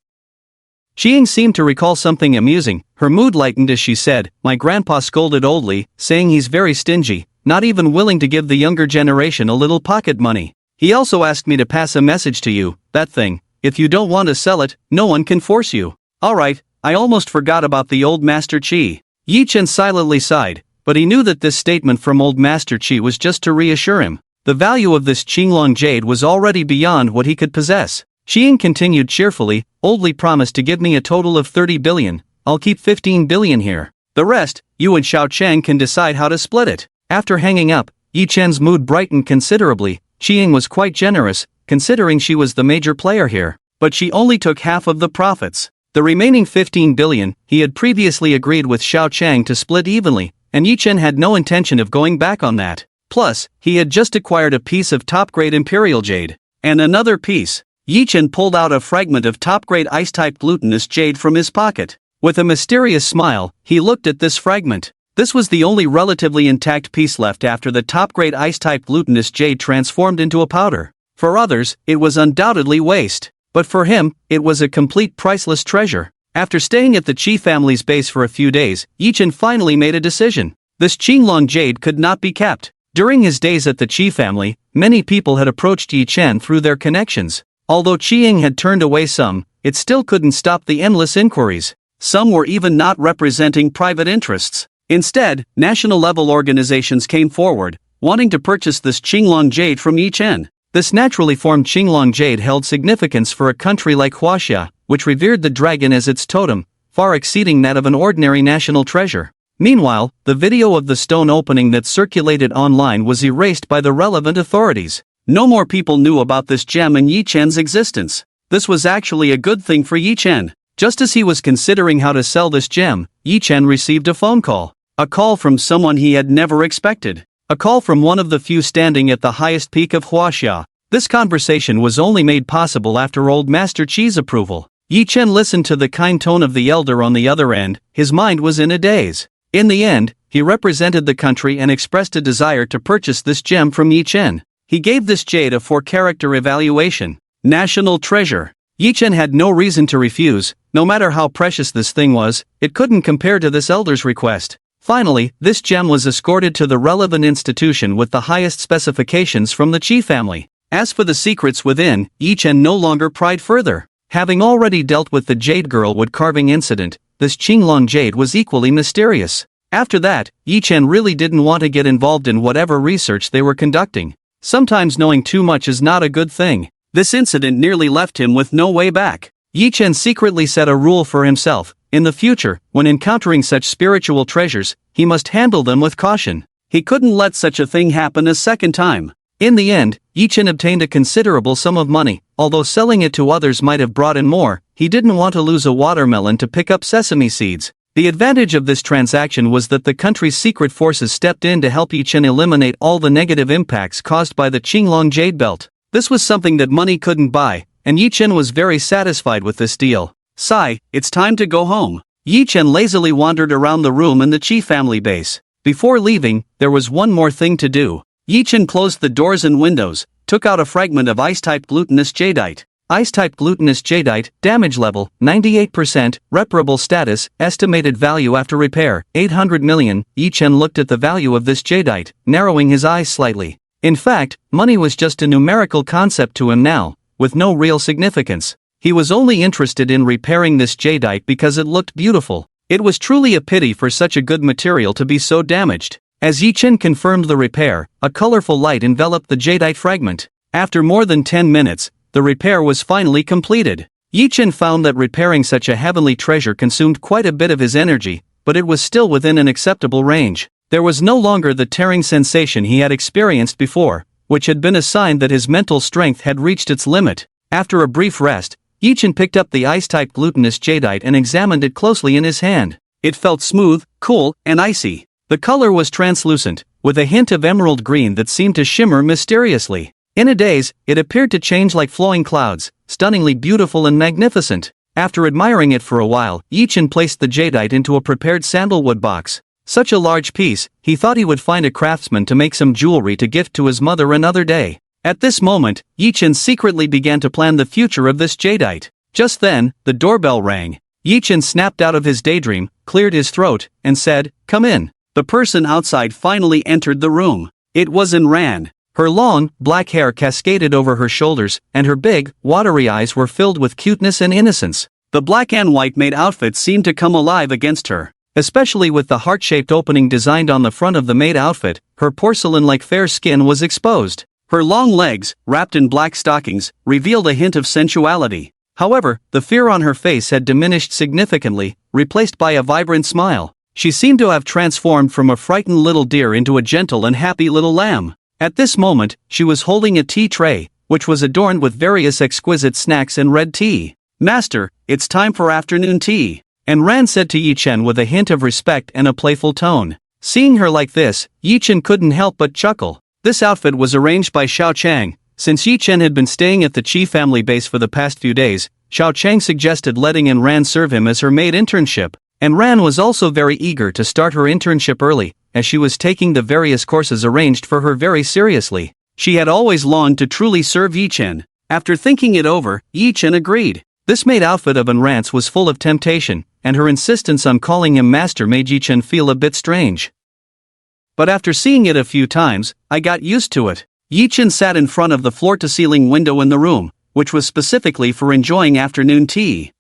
Shi Ying seemed to recall something amusing. Her mood lightened as she said, "My grandpa scolded Old Li, saying he's very stingy, not even willing to give the younger generation a little pocket money. He also asked me to pass a message to you, that thing, if you don't want to sell it, no one can force you." "Alright, I almost forgot about the old Master Qi." Yi Chen silently sighed, but he knew that this statement from old Master Qi was just to reassure him. The value of this Qinglong jade was already beyond what he could possess. Shi Ying continued cheerfully, "Old Li promised to give me a total of 30 billion, I'll keep 15 billion here. The rest, you and Xiao Chang can decide how to split it." After hanging up, Yi Chen's mood brightened considerably. Shi Ying was quite generous, considering she was the major player here. But she only took half of the profits. The remaining 15 billion, he had previously agreed with Xiao Chang to split evenly, and Yi Chen had no intention of going back on that. Plus, he had just acquired a piece of top-grade imperial jade. And another piece. Yi Chen pulled out a fragment of top-grade ice-type glutinous jade from his pocket. With a mysterious smile, he looked at this fragment. This was the only relatively intact piece left after the top-grade ice-type glutinous jade transformed into a powder. For others, it was undoubtedly waste. But for him, it was a complete priceless treasure. After staying at the Qi family's base for a few days, Yi Chen finally made a decision. This Qinglong jade could not be kept. During his days at the Qi family, many people had approached Yi Chen through their connections. Although Qi Ying had turned away some, it still couldn't stop the endless inquiries. Some were even not representing private interests. Instead, national-level organizations came forward, wanting to purchase this Qinglong jade from Yi Chen. This naturally formed Qinglong jade held significance for a country like Huaxia, which revered the dragon as its totem, far exceeding that of an ordinary national treasure. Meanwhile, the video of the stone opening that circulated online was erased by the relevant authorities. No more people knew about this gem and Yi Chen's existence. This was actually a good thing for Yi Chen. Just as he was considering how to sell this gem, Yi Chen received a phone call. A call from someone he had never expected. A call from one of the few standing at the highest peak of Huaxia. This conversation was only made possible after old Master Qi's approval. Yi Chen listened to the kind tone of the elder on the other end. His mind was in a daze. In the end, he represented the country and expressed a desire to purchase this gem from Yi Chen. He gave this jade a 4-character evaluation. National treasure. Yi Chen had no reason to refuse. No matter how precious this thing was, it couldn't compare to this elder's request. Finally, this gem was escorted to the relevant institution with the highest specifications from the Qi family. As for the secrets within, Yi Chen no longer pried further. Having already dealt with the Jade Girl wood carving incident, this Qinglong jade was equally mysterious. After that, Yi Chen really didn't want to get involved in whatever research they were conducting. Sometimes knowing too much is not a good thing. This incident nearly left him with no way back. Yi Chen secretly set a rule for himself: in the future, when encountering such spiritual treasures, he must handle them with caution. He couldn't let such a thing happen a second time. In the end, Yi Chen obtained a considerable sum of money. Although selling it to others might have brought in more, he didn't want to lose a watermelon to pick up sesame seeds. The advantage of this transaction was that the country's secret forces stepped in to help Yi Chen eliminate all the negative impacts caused by the Qinglong jade belt. This was something that money couldn't buy, and Yi Chen was very satisfied with this deal. Sigh, it's time to go home. Yi Chen lazily wandered around the room in the Qi family base. Before leaving, there was one more thing to do. Yi Chen closed the doors and windows, took out a fragment of ice-type glutinous jadeite. Ice-type glutinous jadeite, damage level, 98%, reparable status, estimated value after repair, 800 million. Yi Chen looked at the value of this jadeite, narrowing his eyes slightly. In fact, money was just a numerical concept to him now, with no real significance. He was only interested in repairing this jadeite because it looked beautiful. It was truly a pity for such a good material to be so damaged. As Yi Chen confirmed the repair, a colorful light enveloped the jadeite fragment. After more than 10 minutes, the repair was finally completed. Yi Chen found that repairing such a heavenly treasure consumed quite a bit of his energy, but it was still within an acceptable range. There was no longer the tearing sensation he had experienced before, which had been a sign that his mental strength had reached its limit. After a brief rest, Yi Chen picked up the ice-type glutinous jadeite and examined it closely in his hand. It felt smooth, cool, and icy. The color was translucent, with a hint of emerald green that seemed to shimmer mysteriously. In a daze, it appeared to change like flowing clouds, stunningly beautiful and magnificent. After admiring it for a while, Yi Chen placed the jadeite into a prepared sandalwood box. Such a large piece, he thought he would find a craftsman to make some jewelry to gift to his mother another day. At this moment, Yi Chen secretly began to plan the future of this jadeite. Just then, the doorbell rang. Yi Chen snapped out of his daydream, cleared his throat, and said, "Come in." The person outside finally entered the room. It was Ran. Her long, black hair cascaded over her shoulders, and her big, watery eyes were filled with cuteness and innocence. The black and white maid outfit seemed to come alive against her. Especially with the heart-shaped opening designed on the front of the maid outfit, her porcelain-like fair skin was exposed. Her long legs, wrapped in black stockings, revealed a hint of sensuality. However, the fear on her face had diminished significantly, replaced by a vibrant smile. She seemed to have transformed from a frightened little deer into a gentle and happy little lamb. At this moment, she was holding a tea tray, which was adorned with various exquisite snacks and red tea. "Master, it's time for afternoon tea," Ran said to Yi Chen with a hint of respect and a playful tone. Seeing her like this, Yi Chen couldn't help but chuckle. This outfit was arranged by Xiao Chang. Since Yi Chen had been staying at the Qi family base for the past few days, Xiao Chang suggested letting Ran serve him as her maid internship. Ran was also very eager to start her internship early, as she was taking the various courses arranged for her very seriously. She had always longed to truly serve Yi Chen. After thinking it over, Yi Chen agreed. This maid outfit of Ran's was full of temptation, and her insistence on calling him master made Yi Chen feel a bit strange. But after seeing it a few times, I got used to it. Yi Chen sat in front of the floor-to-ceiling window in the room, which was specifically for enjoying afternoon tea.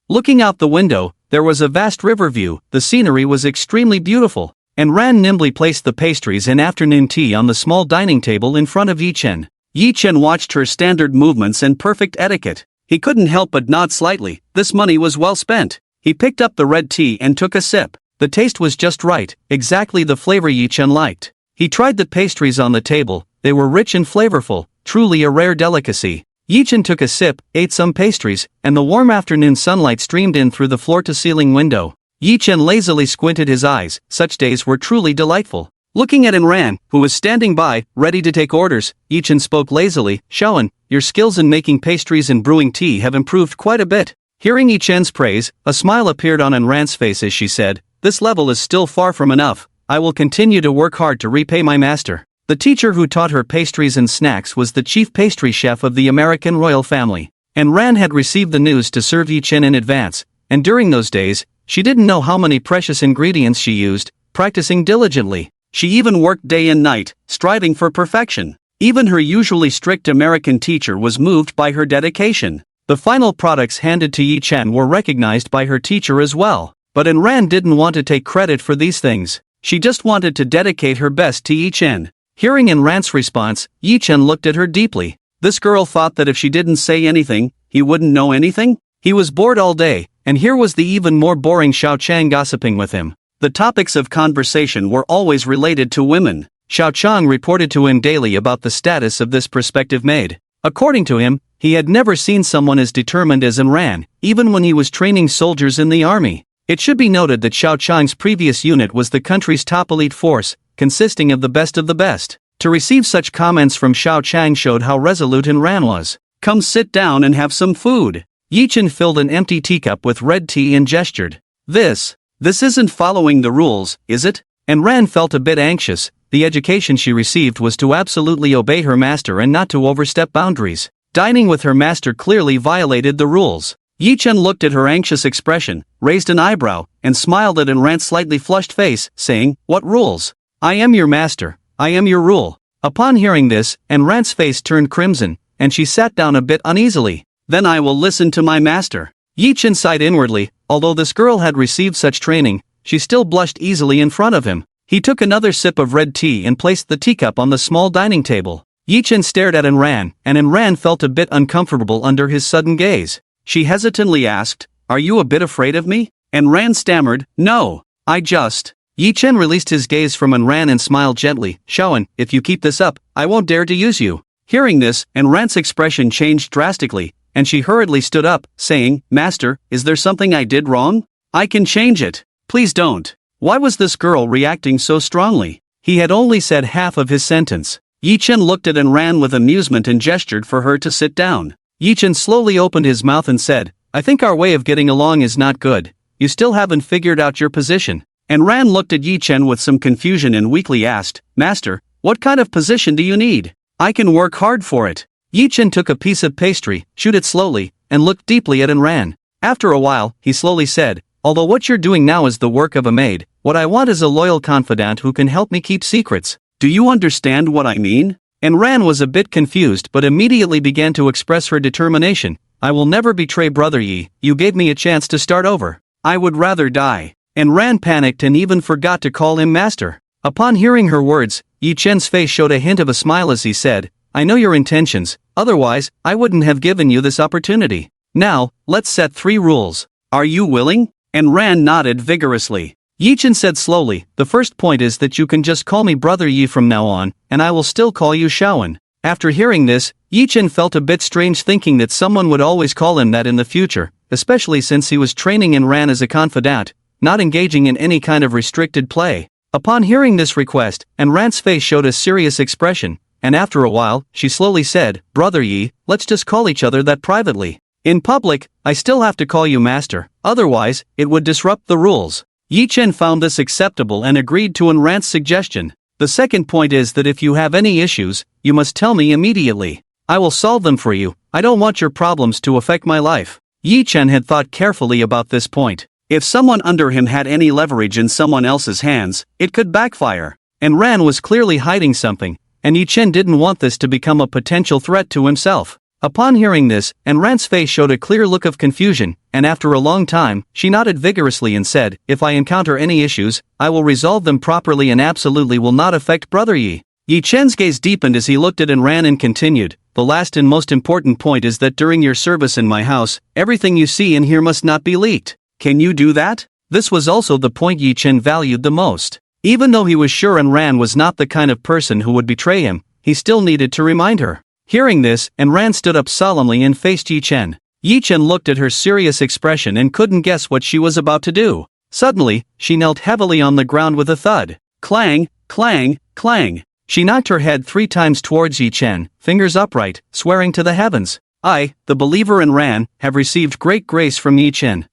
Looking out the window, there was a vast river view. The scenery was extremely beautiful. Ran nimbly placed the pastries and afternoon tea on the small dining table in front of Yi Chen. Yi Chen watched her standard movements and perfect etiquette. He couldn't help but nod slightly. This money was well spent. He picked up the red tea and took a sip. The taste was just right, exactly the flavor Yi Chen liked. He tried the pastries on the table. They were rich and flavorful, truly a rare delicacy. Yi Chen took a sip, ate some pastries, and the warm afternoon sunlight streamed in through the floor-to-ceiling window. Yi Chen lazily squinted his eyes. Such days were truly delightful. Looking at Ran, who was standing by, ready to take orders, Yi Chen spoke lazily. "Xiaoan, your skills in making pastries and brewing tea have improved quite a bit." Hearing Yi Chen's praise, a smile appeared on Ran's face as she said, "This level is still far from enough. I will continue to work hard to repay my master." The teacher who taught her pastries and snacks was the chief pastry chef of the American royal family. Ran had received the news to serve Yi Chen in advance, and during those days, she didn't know how many precious ingredients she used, practicing diligently. She even worked day and night, striving for perfection. Even her usually strict American teacher was moved by her dedication. The final products handed to Yi Chen were recognized by her teacher as well. But Ran didn't want to take credit for these things. She just wanted to dedicate her best to Yi Chen. Hearing Ran's response, Yi Chen looked at her deeply. This girl thought that if she didn't say anything, he wouldn't know anything? He was bored all day, and here was the even more boring Xiao Chang gossiping with him. The topics of conversation were always related to women. Xiao Chang reported to him daily about the status of this prospective maid. According to him, he had never seen someone as determined as Ran, even when he was training soldiers in the army. It should be noted that Xiao Chang's previous unit was the country's top elite force, consisting of the best of the best. To receive such comments from Xiao Chang showed how resolute Ran was. Come sit down and have some food. Yi Chen filled an empty teacup with red tea and gestured. This isn't following the rules, is it? Ran felt a bit anxious. The education she received was to absolutely obey her master and not to overstep boundaries. Dining with her master clearly violated the rules. Yi Chen looked at her anxious expression, raised an eyebrow, and smiled at Ran's slightly flushed face, saying, "What rules? I am your master. I am your rule." Upon hearing this, Ran's face turned crimson, and she sat down a bit uneasily. Then I will listen to my master. Yi Chen sighed inwardly. Although this girl had received such training, she still blushed easily in front of him. He took another sip of red tea and placed the teacup on the small dining table. Yi Chen stared at Ran, and Ran felt a bit uncomfortable under his sudden gaze. She hesitantly asked, "Are you a bit afraid of me?" Ran stammered, "No, I just..." Yi Chen released his gaze from Ran and smiled gently. "Xiaoan, if you keep this up, I won't dare to use you." Hearing this, Ran's expression changed drastically, and she hurriedly stood up, saying, "Master, is there something I did wrong? I can change it. Please don't." Why was this girl reacting so strongly? He had only said half of his sentence. Yi Chen looked at Ran with amusement and gestured for her to sit down. Yi Chen slowly opened his mouth and said, "I think our way of getting along is not good. You still haven't figured out your position." Ran looked at Yi Chen with some confusion and weakly asked, "Master, what kind of position do you need? I can work hard for it." Yi Chen took a piece of pastry, chewed it slowly, and looked deeply at Ran. After a while, he slowly said, "Although what you're doing now is the work of a maid, what I want is a loyal confidant who can help me keep secrets. Do you understand what I mean?" Ran was a bit confused but immediately began to express her determination. "I will never betray Brother Yi. You gave me a chance to start over. I would rather die." Ran panicked and even forgot to call him master. Upon hearing her words, Yi Chen's face showed a hint of a smile as he said, "I know your intentions, otherwise, I wouldn't have given you this opportunity. Now, let's set 3 rules. Are you willing?" Ran nodded vigorously. Yi Chen said slowly, "The first point is that you can just call me Brother Yi from now on, and I will still call you Xiaoan." After hearing this, Yi Chen felt a bit strange thinking that someone would always call him that in the future, especially since he was training Ran as a confidant, not engaging in any kind of restricted play. Upon hearing this request, Ran's face showed a serious expression, and after a while, she slowly said, "Brother Yi, let's just call each other that privately. In public, I still have to call you master, otherwise, it would disrupt the rules." Yi Chen found this acceptable and agreed to Ran's suggestion. "The second point is that if you have any issues, you must tell me immediately. I will solve them for you. I don't want your problems to affect my life." Yi Chen had thought carefully about this point. If someone under him had any leverage in someone else's hands, it could backfire. Ran was clearly hiding something, and Yi Chen didn't want this to become a potential threat to himself. Upon hearing this, Ran's face showed a clear look of confusion, and after a long time, she nodded vigorously and said, "If I encounter any issues, I will resolve them properly and absolutely will not affect Brother Yi." Yi Chen's gaze deepened as he looked at Ran and continued, "The last and most important point is that during your service in my house, everything you see and hear must not be leaked. Can you do that?" This was also the point Yi Chen valued the most. Even though he was sure Ran was not the kind of person who would betray him, he still needed to remind her. Hearing this, Ran stood up solemnly and faced Yi Chen. Yi Chen looked at her serious expression and couldn't guess what she was about to do. Suddenly, she knelt heavily on the ground with a thud. Clang, clang, clang. She knocked her head 3 times towards Yi Chen, fingers upright, swearing to the heavens. "I, the believer in Ran, have received great grace from Yi Chen.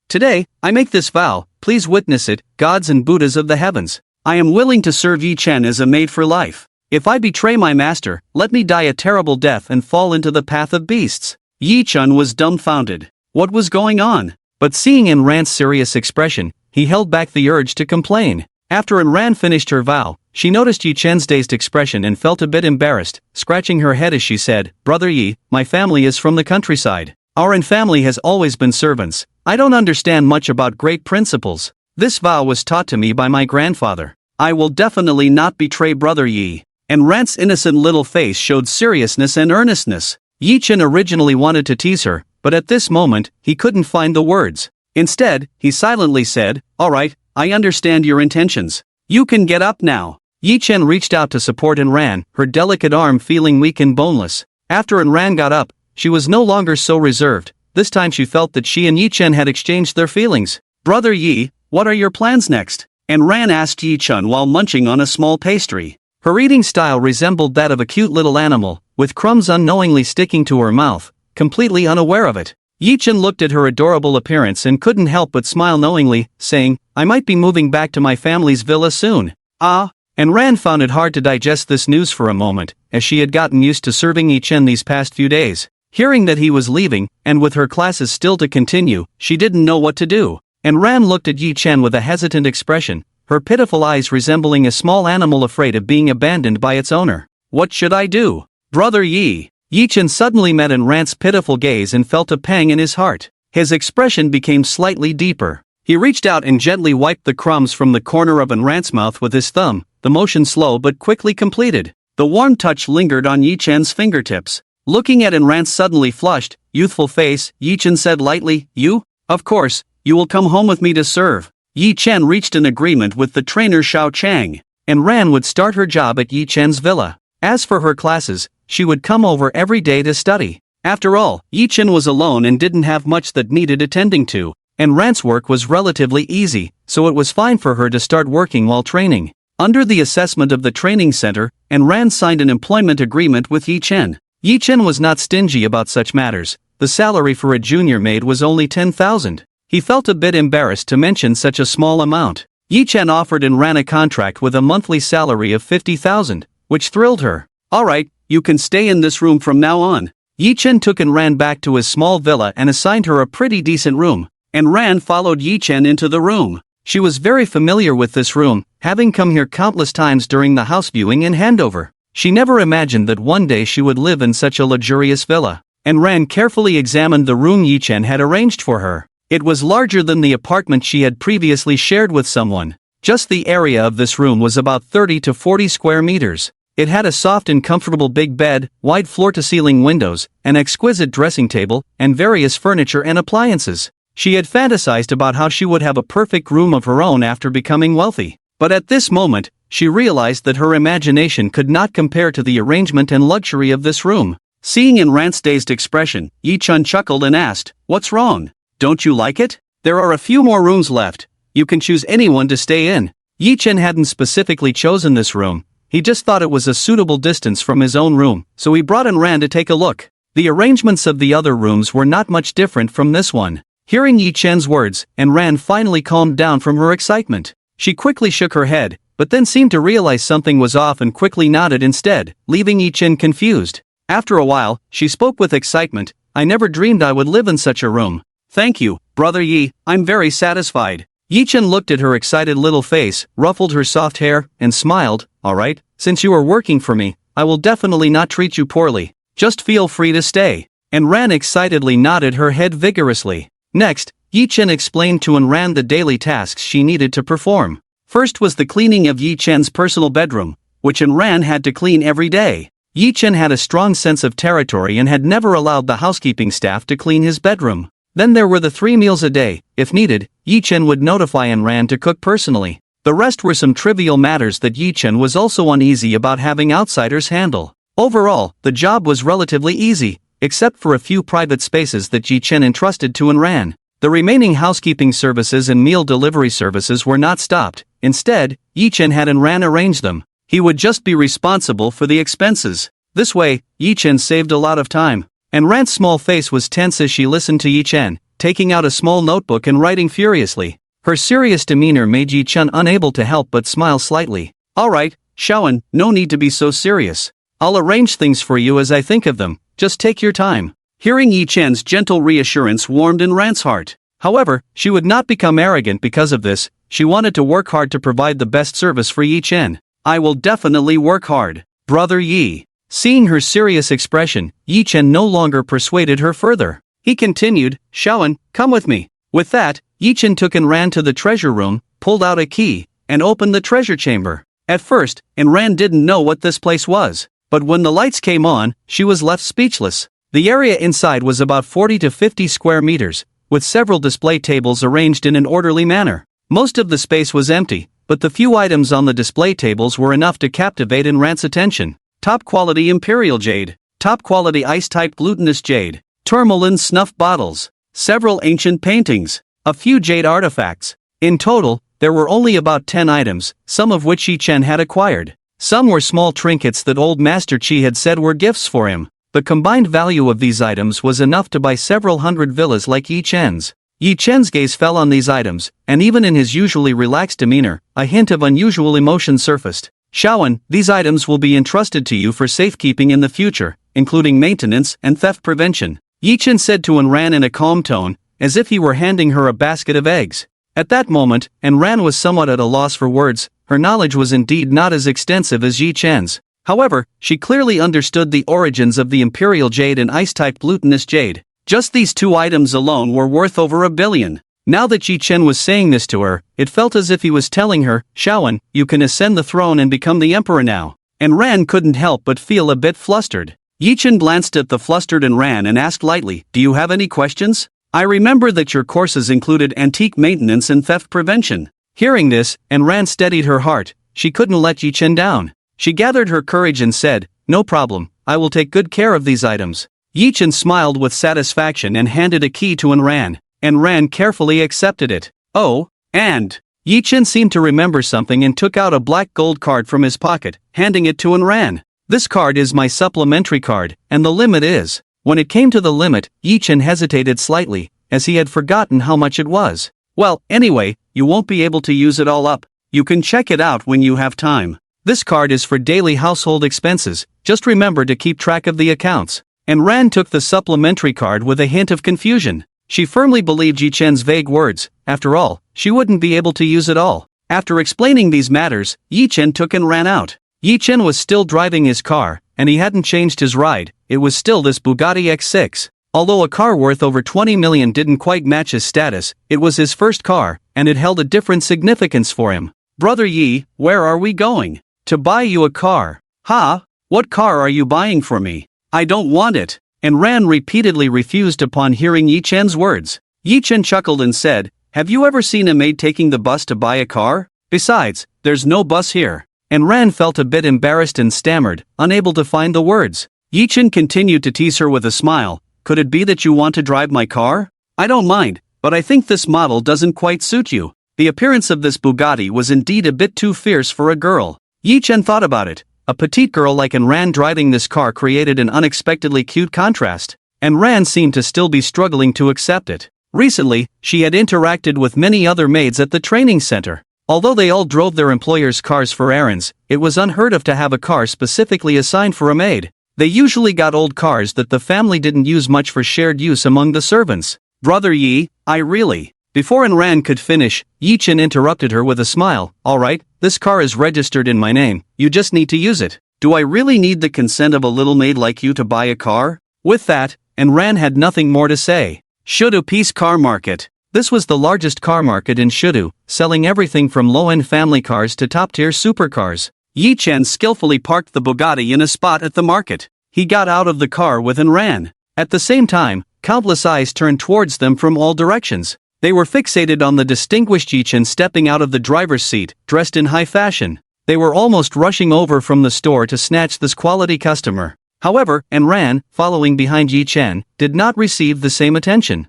Today, I make this vow, please witness it, gods and Buddhas of the heavens. I am willing to serve Yi Chen as a maid for life. If I betray my master, let me die a terrible death and fall into the path of beasts." Yi Chen was dumbfounded. What was going on? But seeing Ran's serious expression, he held back the urge to complain. After Ran finished her vow, She noticed Yi Chen's dazed expression and felt a bit embarrassed, scratching her head as she said, "Brother Yi, my family is from the countryside. Our family has always been servants. I don't understand much about great principles. This vow was taught to me by my grandfather. I will definitely not betray Brother Yi." And Rant's innocent little face showed seriousness and earnestness. Yi Chen originally wanted to tease her, but at this moment, he couldn't find the words. Instead, he silently said, "All right, I understand your intentions. You can get up now." Yi Chen reached out to support Ran, her delicate arm feeling weak and boneless. After Ran got up, she was no longer so reserved. This time she felt that she and Yi Chen had exchanged their feelings. "Brother Yi, what are your plans next?" Ran asked Yi Chen while munching on a small pastry. Her eating style resembled that of a cute little animal, with crumbs unknowingly sticking to her mouth, completely unaware of it. Yi Chen looked at her adorable appearance and couldn't help but smile knowingly, saying, "I might be moving back to my family's villa soon." Ah. Ran found it hard to digest this news for a moment, as she had gotten used to serving Yi Chen these past few days. Hearing that he was leaving, and with her classes still to continue, she didn't know what to do. Ran looked at Yi Chen with a hesitant expression, her pitiful eyes resembling a small animal afraid of being abandoned by its owner. "What should I do? Brother Yi?" Yi Chen suddenly met Ran's pitiful gaze and felt a pang in his heart. His expression became slightly deeper. He reached out and gently wiped the crumbs from the corner of Ran's mouth with his thumb, the motion slow but quickly completed. The warm touch lingered on Yi Chen's fingertips. Looking at Ran's suddenly flushed, youthful face, Yi Chen said lightly, "You? Of course, you will come home with me to serve." Yi Chen reached an agreement with the trainer Xiao Chang, and Ran would start her job at Yi Chen's villa. As for her classes, she would come over every day to study. After all, Yi Chen was alone and didn't have much that needed attending to, and Ran's work was relatively easy, so it was fine for her to start working while training. Under the assessment of the training center, Ran signed an employment agreement with Yi Chen. Yi Chen was not stingy about such matters. The salary for a junior maid was only 10,000. He felt a bit embarrassed to mention such a small amount. Yi Chen offered Ran a contract with a monthly salary of 50,000, which thrilled her. "All right, you can stay in this room from now on." Yi Chen took Ran back to his small villa and assigned her a pretty decent room. Ran followed Yi Chen into the room. She was very familiar with this room, having come here countless times during the house viewing and handover. She never imagined that one day she would live in such a luxurious villa. Ran carefully examined the room Yi Chen had arranged for her. It was larger than the apartment she had previously shared with someone. Just the area of this room was about 30 to 40 square meters. It had a soft and comfortable big bed, wide floor-to-ceiling windows, an exquisite dressing table, and various furniture and appliances. She had fantasized about how she would have a perfect room of her own after becoming wealthy. But at this moment, she realized that her imagination could not compare to the arrangement and luxury of this room. Seeing Ran's dazed expression, Yi Chen chuckled and asked, "What's wrong? Don't you like it? There are a few more rooms left. You can choose anyone to stay in." Yi Chen hadn't specifically chosen this room. He just thought it was a suitable distance from his own room, so he brought Ran to take a look. The arrangements of the other rooms were not much different from this one. Hearing Yi Chen's words, Ran finally calmed down from her excitement. She quickly shook her head, but then seemed to realize something was off and quickly nodded instead, leaving Yi Chen confused. After a while, she spoke with excitement, "I never dreamed I would live in such a room. Thank you, Brother Yi, I'm very satisfied." Yi Chen looked at her excited little face, ruffled her soft hair, and smiled, "All right, since you are working for me, I will definitely not treat you poorly. Just feel free to stay." Ran excitedly nodded her head vigorously. Next, Yi Chen explained to Ran the daily tasks she needed to perform. First was the cleaning of Yi Chen's personal bedroom, which Ran had to clean every day. Yi Chen had a strong sense of territory and had never allowed the housekeeping staff to clean his bedroom. Then there were the 3 meals a day. If needed, Yi Chen would notify Ran to cook personally. The rest were some trivial matters that Yi Chen was also uneasy about having outsiders handle. Overall, the job was relatively easy, except for a few private spaces that Yi Chen entrusted to Ran. The remaining housekeeping services and meal delivery services were not stopped. Instead, Yi Chen had Ran arrange them. He would just be responsible for the expenses. This way, Yi Chen saved a lot of time. Ran's small face was tense as she listened to Yi Chen, taking out a small notebook and writing furiously. Her serious demeanor made Yi Chen unable to help but smile slightly. "All right, Xiaoan, no need to be so serious. I'll arrange things for you as I think of them. Just take your time." Hearing Yi Chen's gentle reassurance warmed Ran's heart. However, she would not become arrogant because of this. She wanted to work hard to provide the best service for Yi Chen. I will definitely work hard, brother Yi. Seeing her serious expression, Yi Chen no longer persuaded her further. He continued, Shaoan, come with me. With that, Yi Chen took and ran to the treasure room, pulled out a key, and opened the treasure chamber. At first, Ran didn't know what this place was, but when the lights came on, she was left speechless. The area inside was about 40 to 50 square meters, with several display tables arranged in an orderly manner. Most of the space was empty, but the few items on the display tables were enough to captivate Ran's attention. Top quality imperial jade, top quality ice-type glutinous jade, tourmaline snuff bottles, several ancient paintings, a few jade artifacts. In total, there were only about 10 items, some of which Yi Chen had acquired. Some were small trinkets that old Master Qi had said were gifts for him. The combined value of these items was enough to buy several hundred villas like Yi Chen's. Yi Chen's gaze fell on these items, and even in his usually relaxed demeanor, a hint of unusual emotion surfaced. Shaoan, these items will be entrusted to you for safekeeping in the future, including maintenance and theft prevention, Yi Chen said to Ran in a calm tone, as if he were handing her a basket of eggs. At that moment, Ran was somewhat at a loss for words. Her knowledge was indeed not as extensive as Yi Chen's. However, she clearly understood the origins of the imperial jade and ice-type glutinous jade. Just these two items alone were worth over $1 billion. Now that Yi Chen was saying this to her, it felt as if he was telling her, Shaoan, you can ascend the throne and become the emperor now. Ran couldn't help but feel a bit flustered. Yi Chen glanced at the flustered Ran and asked lightly, do you have any questions? I remember that your courses included antique maintenance and theft prevention. Hearing this, Ran steadied her heart. She couldn't let Yi Chen down. She gathered her courage and said, no problem, I will take good care of these items. Yi Chen smiled with satisfaction and handed a key to Ran. Ran carefully accepted it. Oh, and Yi Chen seemed to remember something and took out a black gold card from his pocket, handing it to Ran. This card is my supplementary card, and the limit is. When it came to the limit, Yi Chen hesitated slightly, as he had forgotten how much it was. Well, anyway, you won't be able to use it all up. You can check it out when you have time. This card is for daily household expenses, just remember to keep track of the accounts. Ran took the supplementary card with a hint of confusion. She firmly believed Yi Chen's vague words. After all, she wouldn't be able to use it all. After explaining these matters, Yi Chen took and ran out. Yi Chen was still driving his car, and he hadn't changed his ride. It was still this Bugatti X6. Although a car worth over 20 million didn't quite match his status, it was his first car, and it held a different significance for him. Brother Yi, where are we going? To buy you a car. Ha? What car are you buying for me? I don't want it. Ran repeatedly refused upon hearing Yi Chen's words. Yi Chen chuckled and said, have you ever seen a maid taking the bus to buy a car? Besides, there's no bus here. Ran felt a bit embarrassed and stammered, unable to find the words. Yi Chen continued to tease her with a smile. Could it be that you want to drive my car? I don't mind, but I think this model doesn't quite suit you. The appearance of this Bugatti was indeed a bit too fierce for a girl. Yi Chen thought about it. A petite girl like Ran driving this car created an unexpectedly cute contrast. Ran seemed to still be struggling to accept it. Recently, she had interacted with many other maids at the training center. Although they all drove their employers' cars for errands, it was unheard of to have a car specifically assigned for a maid. They usually got old cars that the family didn't use much for shared use among the servants. Brother Yi, I really... Before Ran could finish, Yi Chen interrupted her with a smile. Alright, this car is registered in my name, you just need to use it. Do I really need the consent of a little maid like you to buy a car? With that, Ran had nothing more to say. Shudu Peace Car Market. This was the largest car market in Shudu, selling everything from low-end family cars to top-tier supercars. Yi Chen skillfully parked the Bugatti in a spot at the market. He got out of the car with Ran. At the same time, countless eyes turned towards them from all directions. They were fixated on the distinguished Yi Chen stepping out of the driver's seat, dressed in high fashion. They were almost rushing over from the store to snatch this quality customer. However, Ran, following behind Yi Chen, did not receive the same attention.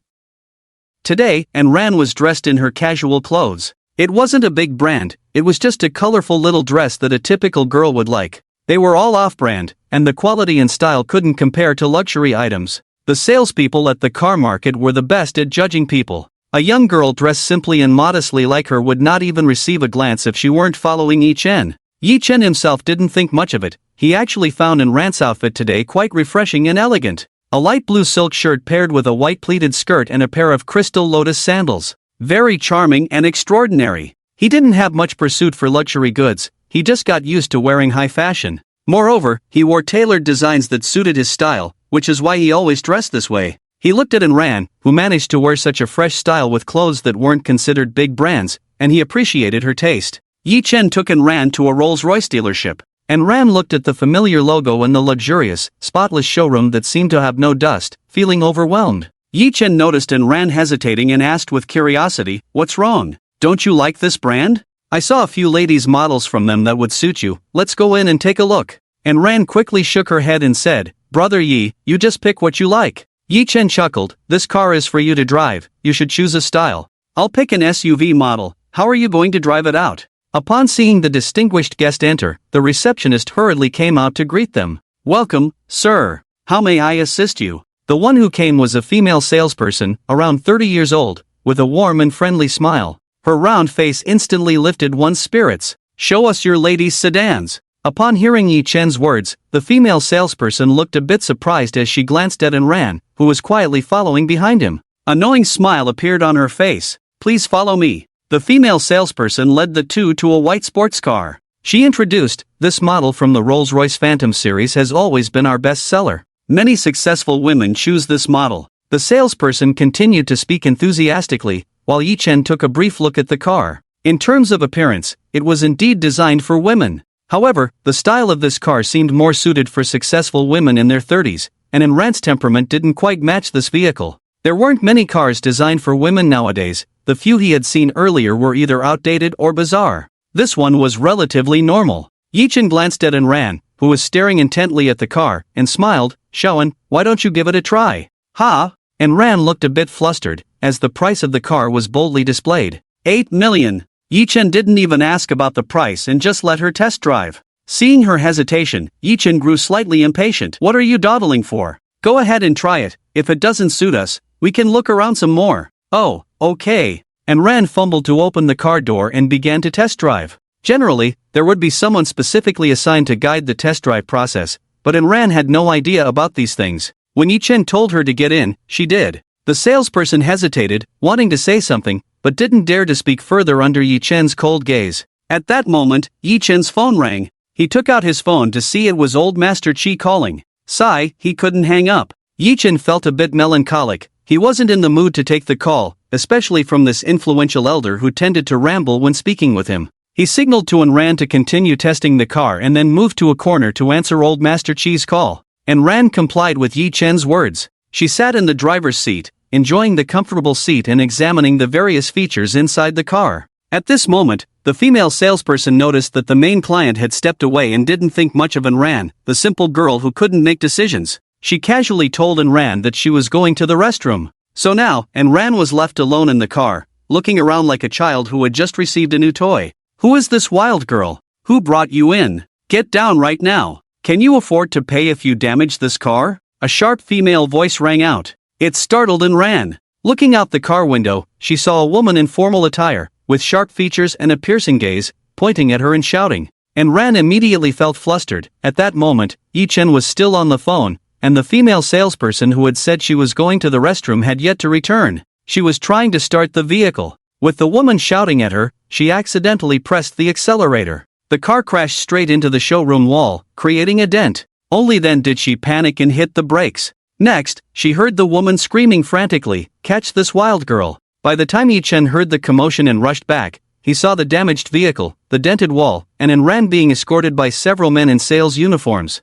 Today, Ran was dressed in her casual clothes. It wasn't a big brand, it was just a colorful little dress that a typical girl would like. They were all off-brand, and the quality and style couldn't compare to luxury items. The salespeople at the car market were the best at judging people. A young girl dressed simply and modestly like her would not even receive a glance if she weren't following Yi Chen. Yi Chen himself didn't think much of it. He actually found Ran's outfit today quite refreshing and elegant. A light blue silk shirt paired with a white pleated skirt and a pair of crystal lotus sandals. Very charming and extraordinary. He didn't have much pursuit for luxury goods, he just got used to wearing high fashion. Moreover, he wore tailored designs that suited his style, which is why he always dressed this way. He looked at Anran, who managed to wear such a fresh style with clothes that weren't considered big brands, and he appreciated her taste. Yi Chen took Anran to a Rolls-Royce dealership. Anran looked at the familiar logo in the luxurious, spotless showroom that seemed to have no dust, feeling overwhelmed. Yi Chen noticed Anran hesitating and asked with curiosity, "What's wrong? Don't you like this brand? I saw a few ladies' models from them that would suit you, let's go in and take a look." Anran quickly shook her head and said, "Brother Yi, you just pick what you like." Yi Chen chuckled, "This car is for you to drive, you should choose a style. I'll pick an SUV model, how are you going to drive it out?" Upon seeing the distinguished guest enter, the receptionist hurriedly came out to greet them. "Welcome, sir. How may I assist you?" The one who came was a female salesperson, around 30 years old, with a warm and friendly smile. Her round face instantly lifted one's spirits. "Show us your ladies' sedans." Upon hearing Yi Chen's words, the female salesperson looked a bit surprised as she glanced at Anran, who was quietly following behind him. A knowing smile appeared on her face. "Please follow me." The female salesperson led the two to a white sports car. She introduced, "This model from the Rolls-Royce Phantom series has always been our best seller. Many successful women choose this model." The salesperson continued to speak enthusiastically, while Yi Chen took a brief look at the car. In terms of appearance, it was indeed designed for women. However, the style of this car seemed more suited for successful women in their 30s, and Anran's temperament didn't quite match this vehicle. There weren't many cars designed for women nowadays. The few he had seen earlier were either outdated or bizarre. This one was relatively normal. Yi Chen glanced at Anran, who was staring intently at the car, and smiled, "Shawan, why don't you give it a try?" "Ha?" Anran looked a bit flustered, as the price of the car was boldly displayed. 8 million. Yi Chen didn't even ask about the price and just let her test drive. Seeing her hesitation, Yi Chen grew slightly impatient. "What are you dawdling for? Go ahead and try it. If it doesn't suit us, we can look around some more." "Oh, okay." Anran fumbled to open the car door and began to test drive. Generally, there would be someone specifically assigned to guide the test drive process, but Anran had no idea about these things. When Yi Chen told her to get in, she did. The salesperson hesitated, wanting to say something, but didn't dare to speak further under Yi Chen's cold gaze. At that moment, Yi Chen's phone rang. He took out his phone to see it was old Master Chi calling. Sigh, he couldn't hang up. Yi Chen felt a bit melancholic. He wasn't in the mood to take the call, especially from this influential elder who tended to ramble when speaking with him. He signaled to Anran to continue testing the car and then moved to a corner to answer old Master Chi's call. Anran complied with Yi Chen's words. She sat in the driver's seat, enjoying the comfortable seat and examining the various features inside the car. At this moment, the female salesperson noticed that the main client had stepped away and didn't think much of Anran, the simple girl who couldn't make decisions. She casually told Anran that she was going to the restroom. So now, Anran was left alone in the car, looking around like a child who had just received a new toy. "Who is this wild girl? Who brought you in? Get down right now. Can you afford to pay if you damage this car?" A sharp female voice rang out. It startled Anran. Looking out the car window, she saw a woman in formal attire, with sharp features and a piercing gaze, pointing at her and shouting. Anran immediately felt flustered. At that moment, Yi Chen was still on the phone, and the female salesperson who had said she was going to the restroom had yet to return. She was trying to start the vehicle. With the woman shouting at her, she accidentally pressed the accelerator. The car crashed straight into the showroom wall, creating a dent. Only then did she panic and hit the brakes. Next, she heard the woman screaming frantically, "Catch this wild girl." By the time Yi Chen heard the commotion and rushed back, he saw the damaged vehicle, the dented wall, and Anran being escorted by several men in sales uniforms.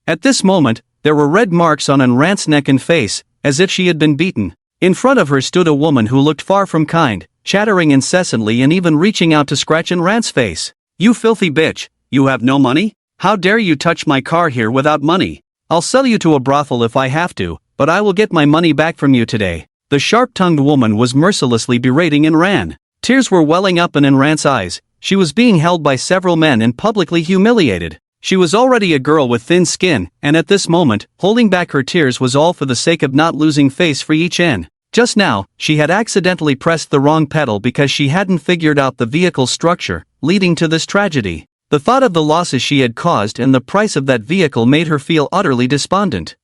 At this moment, there were red marks on Anran's neck and face, as if she had been beaten. In front of her stood a woman who looked far from kind, chattering incessantly and even reaching out to scratch Anran's face. "You filthy bitch, you have no money? How dare you touch my car here without money? I'll sell you to a brothel if I have to, but I will get my money back from you today." The sharp-tongued woman was mercilessly berating Anran. Tears were welling up in Anran's eyes. She was being held by several men and publicly humiliated. She was already a girl with thin skin, and at this moment, holding back her tears was all for the sake of not losing face for Yi Chen. Just now, she had accidentally pressed the wrong pedal because she hadn't figured out the vehicle's structure, leading to this tragedy. The thought of the losses she had caused and the price of that vehicle made her feel utterly despondent.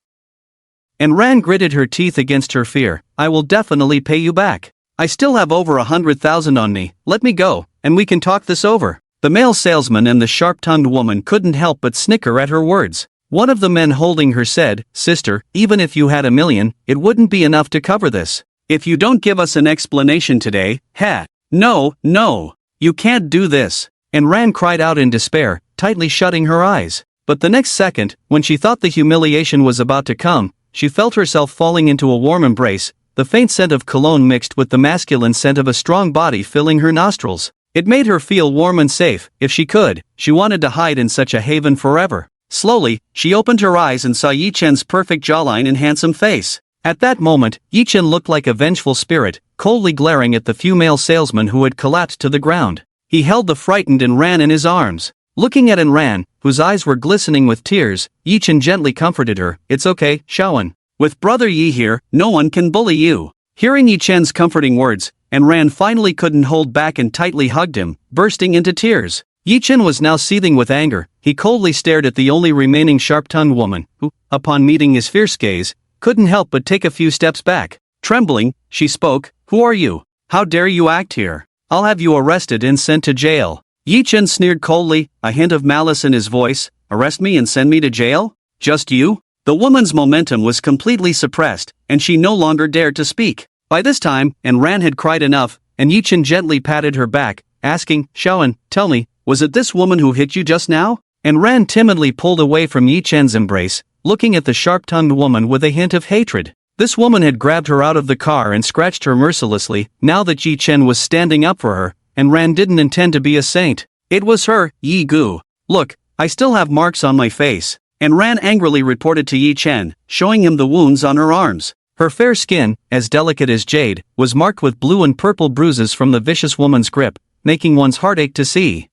Anran gritted her teeth against her fear. "I will definitely pay you back. I still have over 100,000 on me, let me go, and we can talk this over." The male salesman and the sharp-tongued woman couldn't help but snicker at her words. One of the men holding her said, "Sister, even if you had $1 million, it wouldn't be enough to cover this. If you don't give us an explanation today, no, you can't do this." And Ran cried out in despair, tightly shutting her eyes. But the next second, when she thought the humiliation was about to come, she felt herself falling into a warm embrace, the faint scent of cologne mixed with the masculine scent of a strong body filling her nostrils. It made her feel warm and safe. If she could, she wanted to hide in such a haven forever. Slowly, she opened her eyes and saw Yi Chen's perfect jawline and handsome face. At that moment, Yi Chen looked like a vengeful spirit, coldly glaring at the few male salesmen who had collapsed to the ground. He held the frightened Ran in his arms. Looking at Ran, whose eyes were glistening with tears, Yi Chen gently comforted her. "It's okay, Shaoan. With brother Yi here, no one can bully you." Hearing Yi Chen's comforting words, Ran finally couldn't hold back and tightly hugged him, bursting into tears. Yi Chen was now seething with anger. He coldly stared at the only remaining sharp-tongued woman, who, upon meeting his fierce gaze, couldn't help but take a few steps back. Trembling, she spoke, "Who are you? How dare you act here? I'll have you arrested and sent to jail." Yi Chen sneered coldly, a hint of malice in his voice. "Arrest me and send me to jail? Just you?" The woman's momentum was completely suppressed, and she no longer dared to speak. By this time, Ran had cried enough, and Yi Chen gently patted her back, asking, "Shaoan, tell me, was it this woman who hit you just now?" Ran timidly pulled away from Yi Chen's embrace, looking at the sharp-tongued woman with a hint of hatred. This woman had grabbed her out of the car and scratched her mercilessly. Now that Yi Chen was standing up for her, Ran didn't intend to be a saint. It was her, Yi Gu. "Look, I still have marks on my face." Ran angrily reported to Yi Chen, showing him the wounds on her arms. Her fair skin, as delicate as jade, was marked with blue and purple bruises from the vicious woman's grip, making one's heart ache to see.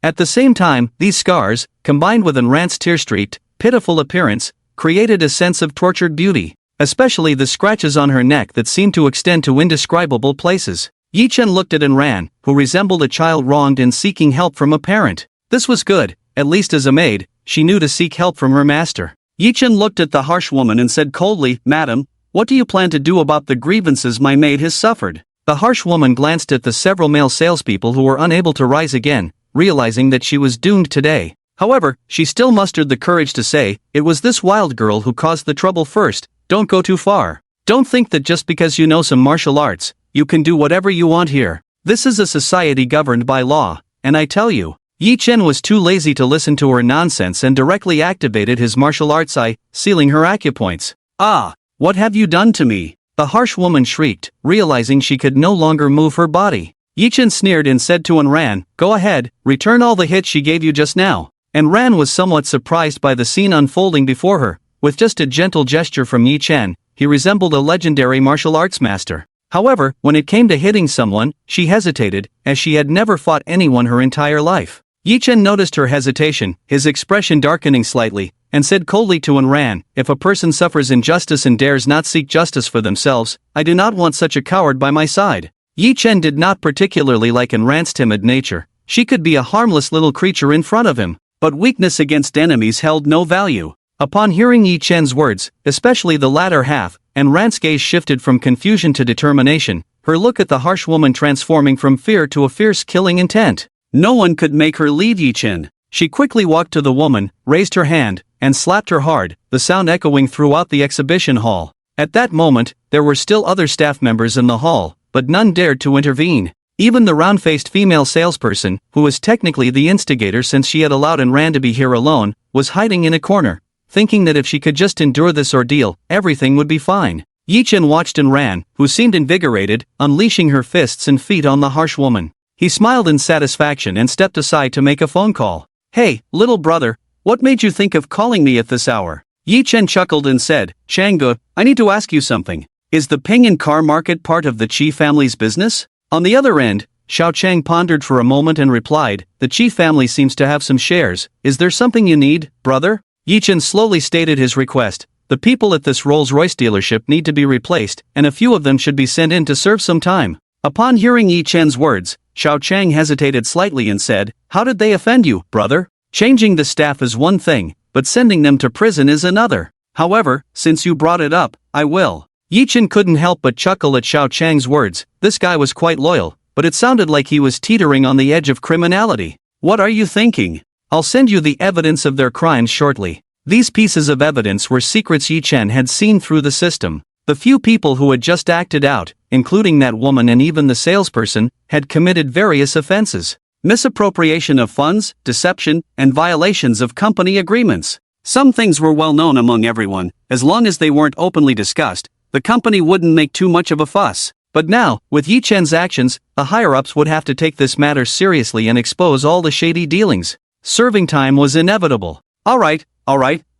At the same time, these scars, combined with Ran's tear-streaked, pitiful appearance, created a sense of tortured beauty, especially the scratches on her neck that seemed to extend to indescribable places. Yi Chen looked at Ran, who resembled a child wronged and seeking help from a parent. This was good, at least as a maid, she knew to seek help from her master. Yi Chen looked at the harsh woman and said coldly, "Madam, what do you plan to do about the grievances my maid has suffered?" The harsh woman glanced at the several male salespeople who were unable to rise again, realizing that she was doomed today. However, she still mustered the courage to say, "It was this wild girl who caused the trouble first. Don't go too far. Don't think that just because you know some martial arts, you can do whatever you want here. This is a society governed by law, and I tell you." Yi Chen was too lazy to listen to her nonsense and directly activated his martial arts eye, sealing her acupoints. "Ah, what have you done to me?" the harsh woman shrieked, realizing she could no longer move her body. Yi Chen sneered and said to Ran, "Go ahead, return all the hits she gave you just now." Ran was somewhat surprised by the scene unfolding before her. With just a gentle gesture from Yi Chen, he resembled a legendary martial arts master. However, when it came to hitting someone, she hesitated, as she had never fought anyone her entire life. Yi Chen noticed her hesitation, his expression darkening slightly, and said coldly to Ran, "If a person suffers injustice and dares not seek justice for themselves, I do not want such a coward by my side." Yi Chen did not particularly like Ran's timid nature. She could be a harmless little creature in front of him, but weakness against enemies held no value. Upon hearing Yi Chen's words, especially the latter half, Ran's gaze shifted from confusion to determination, her look at the harsh woman transforming from fear to a fierce killing intent. No one could make her leave Yi Chen. She quickly walked to the woman, raised her hand, and slapped her hard, the sound echoing throughout the exhibition hall. At that moment, there were still other staff members in the hall, but none dared to intervene. Even the round-faced female salesperson, who was technically the instigator since she had allowed Ran to be here alone, was hiding in a corner, thinking that if she could just endure this ordeal, everything would be fine. Yi Chen watched Ran, who seemed invigorated, unleashing her fists and feet on the harsh woman. He smiled in satisfaction and stepped aside to make a phone call. "Hey, little brother, what made you think of calling me at this hour?" Yi Chen chuckled and said, "Changge, I need to ask you something. Is the Pinyin car market part of the Qi family's business?" On the other end, Xiao Chang pondered for a moment and replied, "The Qi family seems to have some shares. Is there something you need, brother?" Yi Chen slowly stated his request. "The people at this Rolls-Royce dealership need to be replaced, and a few of them should be sent in to serve some time." Upon hearing Yi Chen's words, Xiao Chang hesitated slightly and said, "How did they offend you, brother? Changing the staff is one thing, but sending them to prison is another. However, since you brought it up, I will." Yi Chen couldn't help but chuckle at Xiao Chang's words. This guy was quite loyal, but it sounded like he was teetering on the edge of criminality. What are you thinking? I'll send you the evidence of their crimes shortly. These pieces of evidence were secrets Yi Chen had seen through the system. The few people who had just acted out, including that woman and even the salesperson, had committed various offenses. Misappropriation of funds, deception, and violations of company agreements. Some things were well known among everyone. As long as they weren't openly discussed, the company wouldn't make too much of a fuss. But now, with Yi Chen's actions, the higher-ups would have to take this matter seriously and expose all the shady dealings. Serving time was inevitable. Alright,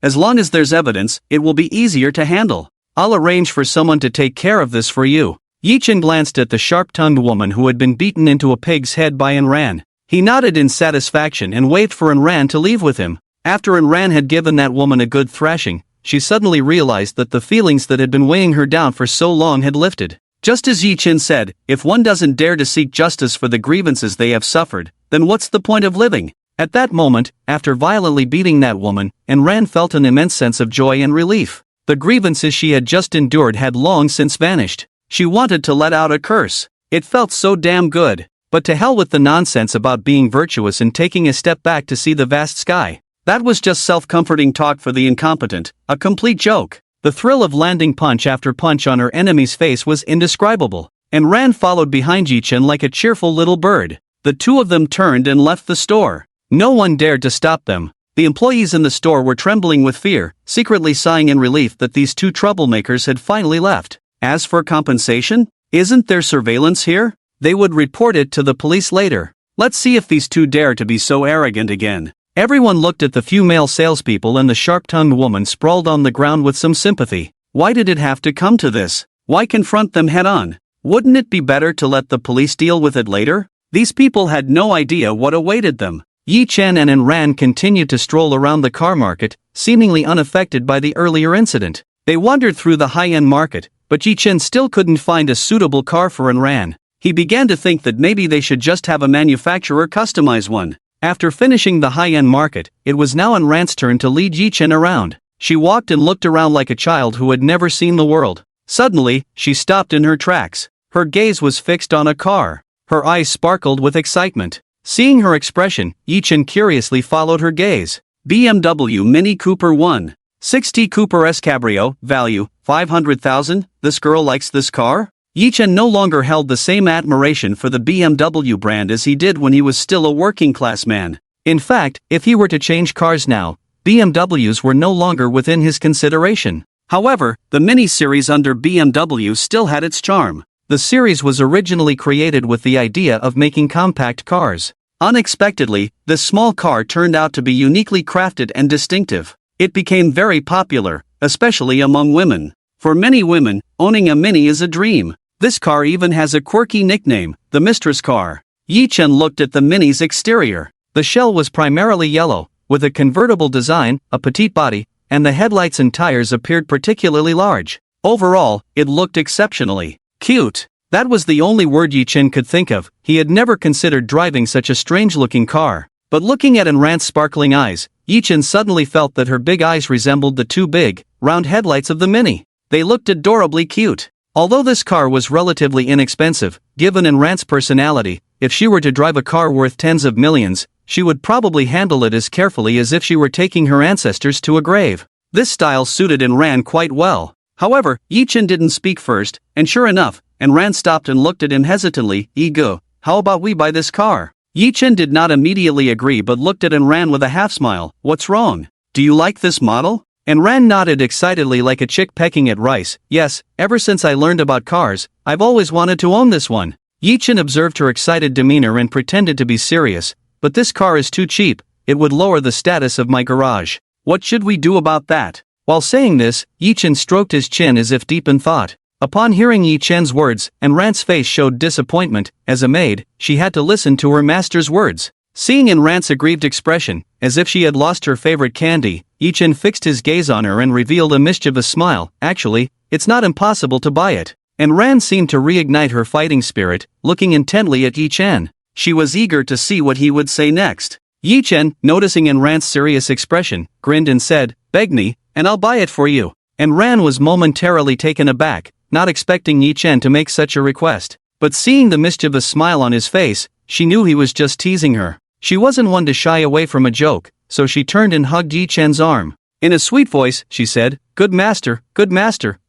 as long as there's evidence, it will be easier to handle. I'll arrange for someone to take care of this for you. Yi Chen glanced at the sharp-tongued woman who had been beaten into a pig's head by Enran. He nodded in satisfaction and waved for Enran to leave with him. After Enran had given that woman a good thrashing, she suddenly realized that the feelings that had been weighing her down for so long had lifted. Just as Yi Chen said, if one doesn't dare to seek justice for the grievances they have suffered, then what's the point of living? At that moment, after violently beating that woman, Enran felt an immense sense of joy and relief. The grievances she had just endured had long since vanished. She wanted to let out a curse. It felt so damn good. But to hell with the nonsense about being virtuous and taking a step back to see the vast sky. That was just self-comforting talk for the incompetent, a complete joke. The thrill of landing punch after punch on her enemy's face was indescribable. Enran followed behind Yi Chen like a cheerful little bird. The two of them turned and left the store. No one dared to stop them. The employees in the store were trembling with fear, secretly sighing in relief that these two troublemakers had finally left. As for compensation, isn't there surveillance here? They would report it to the police later. Let's see if these two dare to be so arrogant again. Everyone looked at the few male salespeople and the sharp-tongued woman sprawled on the ground with some sympathy. Why did it have to come to this? Why confront them head-on? Wouldn't it be better to let the police deal with it later? These people had no idea what awaited them. Yi Chen and Enran continued to stroll around the car market, seemingly unaffected by the earlier incident. They wandered through the high-end market, but Yi Chen still couldn't find a suitable car for Enran. He began to think that maybe they should just have a manufacturer customize one. After finishing the high-end market, it was now Enran's turn to lead Yi Chen around. She walked and looked around like a child who had never seen the world. Suddenly, she stopped in her tracks. Her gaze was fixed on a car. Her eyes sparkled with excitement. Seeing her expression, Yi Chen curiously followed her gaze. BMW Mini Cooper 1.6T Cooper S Cabrio, value, 500,000, this girl likes this car? Yi Chen no longer held the same admiration for the BMW brand as he did when he was still a working-class man. In fact, if he were to change cars now, BMWs were no longer within his consideration. However, the Mini series under BMW still had its charm. The series was originally created with the idea of making compact cars. Unexpectedly, this small car turned out to be uniquely crafted and distinctive. It became very popular, especially among women. For many women, owning a Mini is a dream. This car even has a quirky nickname, the Mistress Car. Yi Chen looked at the Mini's exterior. The shell was primarily yellow, with a convertible design, a petite body, and the headlights and tires appeared particularly large. Overall, it looked exceptionally cute. That was the only word Yi Chen could think of. He had never considered driving such a strange-looking car. But looking at Enran's sparkling eyes, Yi Chen suddenly felt that her big eyes resembled the two big, round headlights of the Mini. They looked adorably cute. Although this car was relatively inexpensive, given Enran's personality, if she were to drive a car worth tens of millions, she would probably handle it as carefully as if she were taking her ancestors to a grave. This style suited Enran quite well. However, Yi Chen didn't speak first, and sure enough, Enran stopped and looked at him hesitantly. Ego, how about we buy this car? Yi Chen did not immediately agree but looked at Enran with a half-smile. What's wrong? Do you like this model? Enran nodded excitedly like a chick pecking at rice. Yes, ever since I learned about cars, I've always wanted to own this one. Yi Chen observed her excited demeanor and pretended to be serious. But this car is too cheap, it would lower the status of my garage. What should we do about that? While saying this, Yi Chen stroked his chin as if deep in thought. Upon hearing Yi Chen's words, Enran's face showed disappointment. As a maid, she had to listen to her master's words. Seeing Enran's aggrieved expression, as if she had lost her favorite candy, Yi Chen fixed his gaze on her and revealed a mischievous smile. Actually, it's not impossible to buy it. Enran seemed to reignite her fighting spirit, looking intently at Yi Chen. She was eager to see what he would say next. Yi Chen, noticing Enran's serious expression, grinned and said, "Beg me, and I'll buy it for you." Enran was momentarily taken aback, not expecting Yi Chen to make such a request. but seeing the mischievous smile on his face, she knew he was just teasing her. She wasn't one to shy away from a joke, so she turned and hugged Yi Chen's arm. In a sweet voice, she said, good master,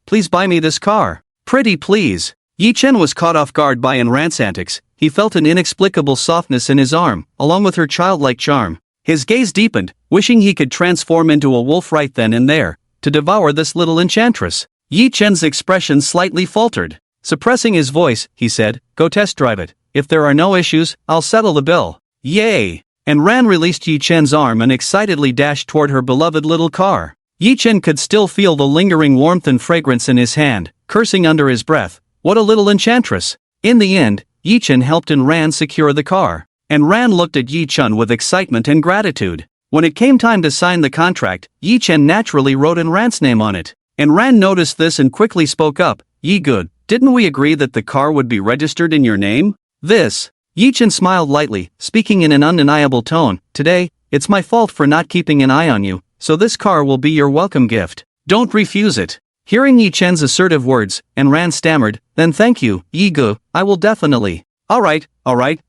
please buy me this car. Pretty please. Yi Chen was caught off guard by Enran's antics. He felt an inexplicable softness in his arm, along with her childlike charm. His gaze deepened, wishing he could transform into a wolf right then and there, to devour this little enchantress. Yi Chen's expression slightly faltered. Suppressing his voice, he said, go test drive it. If there are no issues, I'll settle the bill. Yay! Enran released Yi Chen's arm and excitedly dashed toward her beloved little car. Yi Chen could still feel the lingering warmth and fragrance in his hand, cursing under his breath, what a little enchantress. In the end, Yi Chen helped Enran secure the car. Enran looked at Yi Chen with excitement and gratitude. When it came time to sign the contract, Yi Chen naturally wrote Enran's name on it. Enran noticed this and quickly spoke up, Yi good, didn't we agree that the car would be registered in your name? Yi Chen smiled lightly, speaking in an undeniable tone, today, it's my fault for not keeping an eye on you, so this car will be your welcome gift. Don't refuse it. Hearing Yi Chen's assertive words, Enran stammered, then thank you, Yi gu, I will definitely. Alright,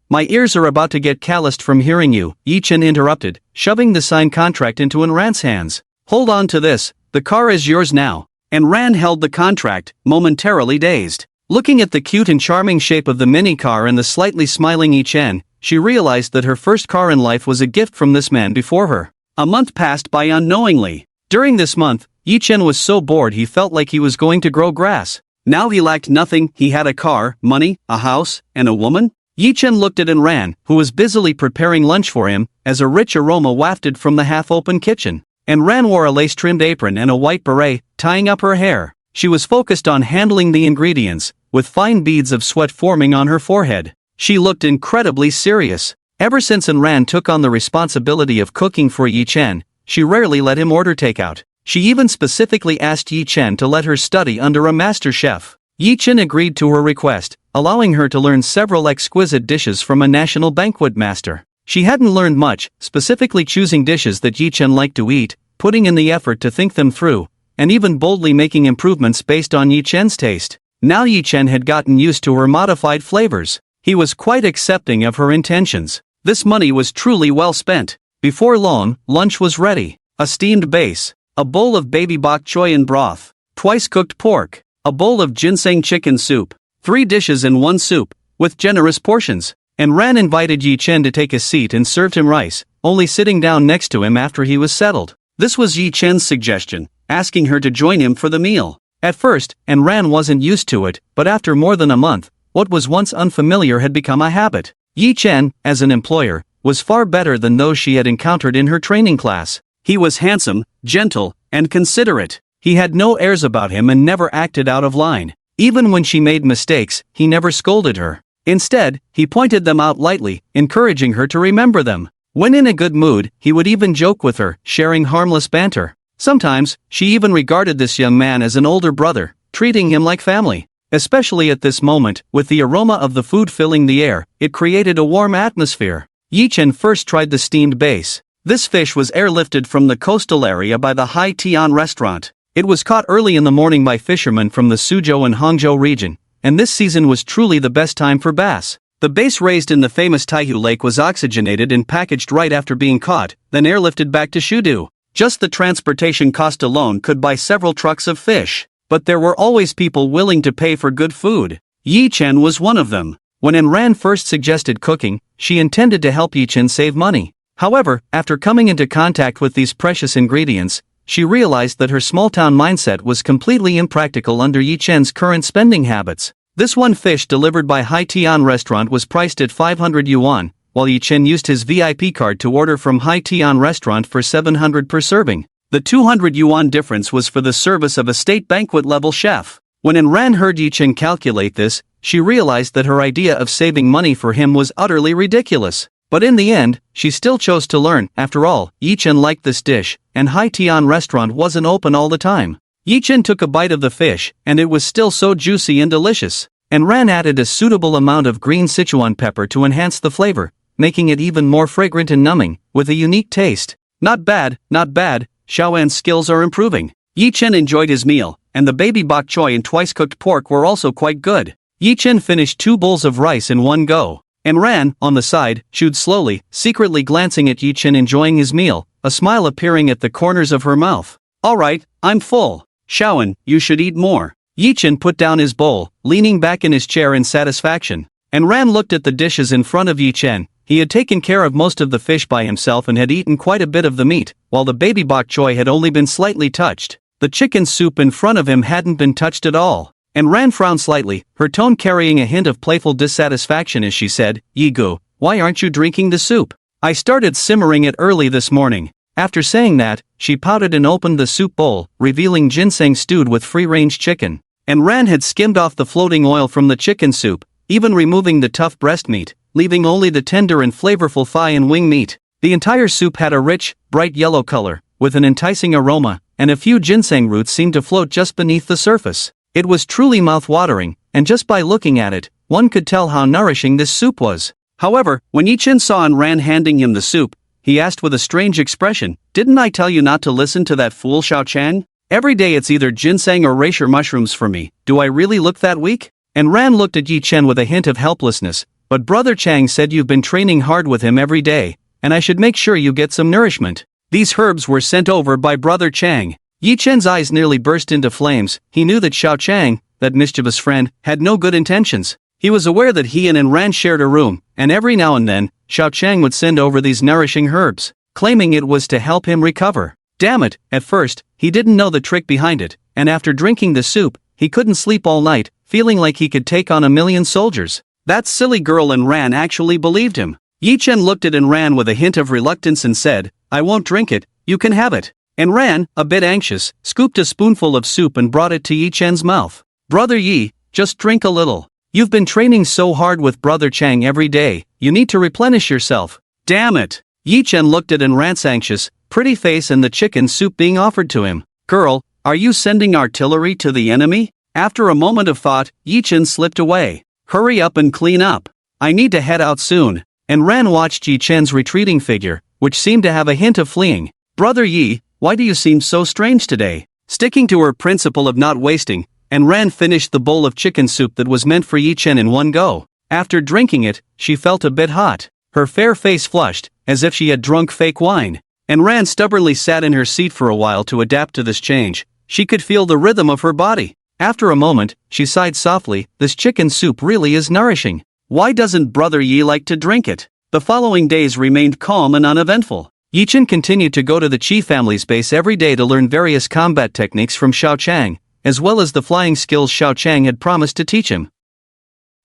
my ears are about to get calloused from hearing you, Yi Chen interrupted, shoving the signed contract into Enran's hands. Hold on to this, the car is yours now. Enran held the contract, momentarily dazed. Looking at the cute and charming shape of the mini car and the slightly smiling Yi Chen, she realized that her first car in life was a gift from this man before her. A month passed by unknowingly. During this month, Yi Chen was so bored he felt like he was going to grow grass. Now he lacked nothing, he had a car, money, a house, and a woman. Yi Chen looked at Enran, who was busily preparing lunch for him, as a rich aroma wafted from the half-open kitchen. Enran wore a lace-trimmed apron and a white beret, tying up her hair. She was focused on handling the ingredients, with fine beads of sweat forming on her forehead. She looked incredibly serious. Ever since Enran took on the responsibility of cooking for Yi Chen, she rarely let him order takeout. She even specifically asked Yi Chen to let her study under a master chef. Yi Chen agreed to her request, allowing her to learn several exquisite dishes from a national banquet master. She hadn't learned much, specifically choosing dishes that Yi Chen liked to eat, putting in the effort to think them through, and even boldly making improvements based on Yi Chen's taste. Now Yi Chen had gotten used to her modified flavors. He was quite accepting of her intentions. This money was truly well spent. Before long, lunch was ready. A steamed base, a bowl of baby bok choy in broth, twice cooked pork, a bowl of ginseng chicken soup, 3 dishes in one soup, with generous portions. Enran invited Yi Chen to take a seat and served him rice, only sitting down next to him after he was settled. This was Yi Chen's suggestion, asking her to join him for the meal. At first, Enran wasn't used to it, but after more than a month, what was once unfamiliar had become a habit. Yi Chen, as an employer, was far better than those she had encountered in her training class. He was handsome, gentle, and considerate. He had no airs about him and never acted out of line. Even when she made mistakes, he never scolded her. Instead, he pointed them out lightly, encouraging her to remember them. When in a good mood, he would even joke with her, sharing harmless banter. Sometimes, she even regarded this young man as an older brother, treating him like family. Especially at this moment, with the aroma of the food filling the air, it created a warm atmosphere. Yi Chen first tried the steamed base. This fish was airlifted from the coastal area by the Hai Tian restaurant. It was caught early in the morning by fishermen from the Suzhou and Hangzhou region, and this season was truly the best time for bass. The base raised in the famous Taihu Lake was oxygenated and packaged right after being caught, then airlifted back to Shudu. Just the transportation cost alone could buy several trucks of fish. But there were always people willing to pay for good food. Yi Chen was one of them. When Enran first suggested cooking, she intended to help Yi Chen save money. However, after coming into contact with these precious ingredients, she realized that her small-town mindset was completely impractical under Yi Chen's current spending habits. This one fish delivered by Hai Tian restaurant was priced at 500 yuan, while Yi Chen used his VIP card to order from Hai Tian restaurant for 700 per serving. The 200 yuan difference was for the service of a state banquet-level chef. When Enran heard Yi Chen calculate this, she realized that her idea of saving money for him was utterly ridiculous. But in the end, she still chose to learn. After all, Yi Chen liked this dish, and Hai Tian restaurant wasn't open all the time. Yi Chen took a bite of the fish, and it was still so juicy and delicious. Enran added a suitable amount of green Sichuan pepper to enhance the flavor, making it even more fragrant and numbing, with a unique taste. Not bad, not bad. Xiaoan's skills are improving. Yi Chen enjoyed his meal, and the baby bok choy and twice-cooked pork were also quite good. Yi Chen finished 2 bowls of rice in one go. And Ran, on the side, chewed slowly, secretly glancing at Yi Chen enjoying his meal, a smile appearing at the corners of her mouth. Alright, I'm full. Shaoan, you should eat more. Yi Chen put down his bowl, leaning back in his chair in satisfaction. And Ran looked at the dishes in front of Yi Chen. He had taken care of most of the fish by himself and had eaten quite a bit of the meat, while the baby bok choy had only been slightly touched. The chicken soup in front of him hadn't been touched at all. And Ran frowned slightly, her tone carrying a hint of playful dissatisfaction as she said, Yi Gu, why aren't you drinking the soup? I started simmering it early this morning. After saying that, she pouted and opened the soup bowl, revealing ginseng stewed with free-range chicken. And Ran had skimmed off the floating oil from the chicken soup, even removing the tough breast meat, leaving only the tender and flavorful thigh and wing meat. The entire soup had a rich, bright yellow color, with an enticing aroma, and a few ginseng roots seemed to float just beneath the surface. It was truly mouth-watering, and just by looking at it, one could tell how nourishing this soup was. However, when Yi Chen saw and Ran handing him the soup, he asked with a strange expression, "Didn't I tell you not to listen to that fool Xiao Chang? Every day it's either ginseng or reishi mushrooms for me. Do I really look that weak?" And Ran looked at Yi Chen with a hint of helplessness. "But Brother Chang said you've been training hard with him every day, and I should make sure you get some nourishment. These herbs were sent over by Brother Chang." Yi Chen's eyes nearly burst into flames. He knew that Xiao Chang, that mischievous friend, had no good intentions. He was aware that he and Ran shared a room, and every now and then, Xiao Chang would send over these nourishing herbs, claiming it was to help him recover. Damn it, at first, he didn't know the trick behind it, and after drinking the soup, he couldn't sleep all night, feeling like he could take on 1,000,000 soldiers. That silly girl in Ran actually believed him. Yi Chen looked at Ran with a hint of reluctance and said, "I won't drink it, you can have it." And Ran, a bit anxious, scooped a spoonful of soup and brought it to Yi Chen's mouth. "Brother Yi, just drink a little. You've been training so hard with Brother Chang every day, you need to replenish yourself." "Damn it!" Yi Chen looked at Ran's anxious, pretty face and the chicken soup being offered to him. "Girl, are you sending artillery to the enemy?" After a moment of thought, Yi Chen slipped away. "Hurry up and clean up. I need to head out soon." And Ran watched Yi Chen's retreating figure, which seemed to have a hint of fleeing. "Brother Yi, why do you seem so strange today?" Sticking to her principle of not wasting, and Ran finished the bowl of chicken soup that was meant for Yi Chen in one go. After drinking it, she felt a bit hot. Her fair face flushed, as if she had drunk fake wine. And Ran stubbornly sat in her seat for a while to adapt to this change. She could feel the rhythm of her body. After a moment, she sighed softly, "This chicken soup really is nourishing. Why doesn't Brother Yi like to drink it?" The following days remained calm and uneventful. Yi Chen continued to go to the Qi family's base every day to learn various combat techniques from Xiao Chang, as well as the flying skills Xiao Chang had promised to teach him.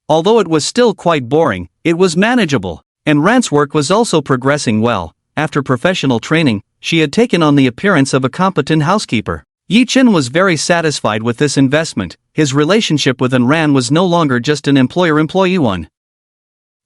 Although it was still quite boring, it was manageable, and Ran's work was also progressing well. After professional training, she had taken on the appearance of a competent housekeeper. Yi Chen was very satisfied with this investment. His relationship with Ran was no longer just an employer-employee one.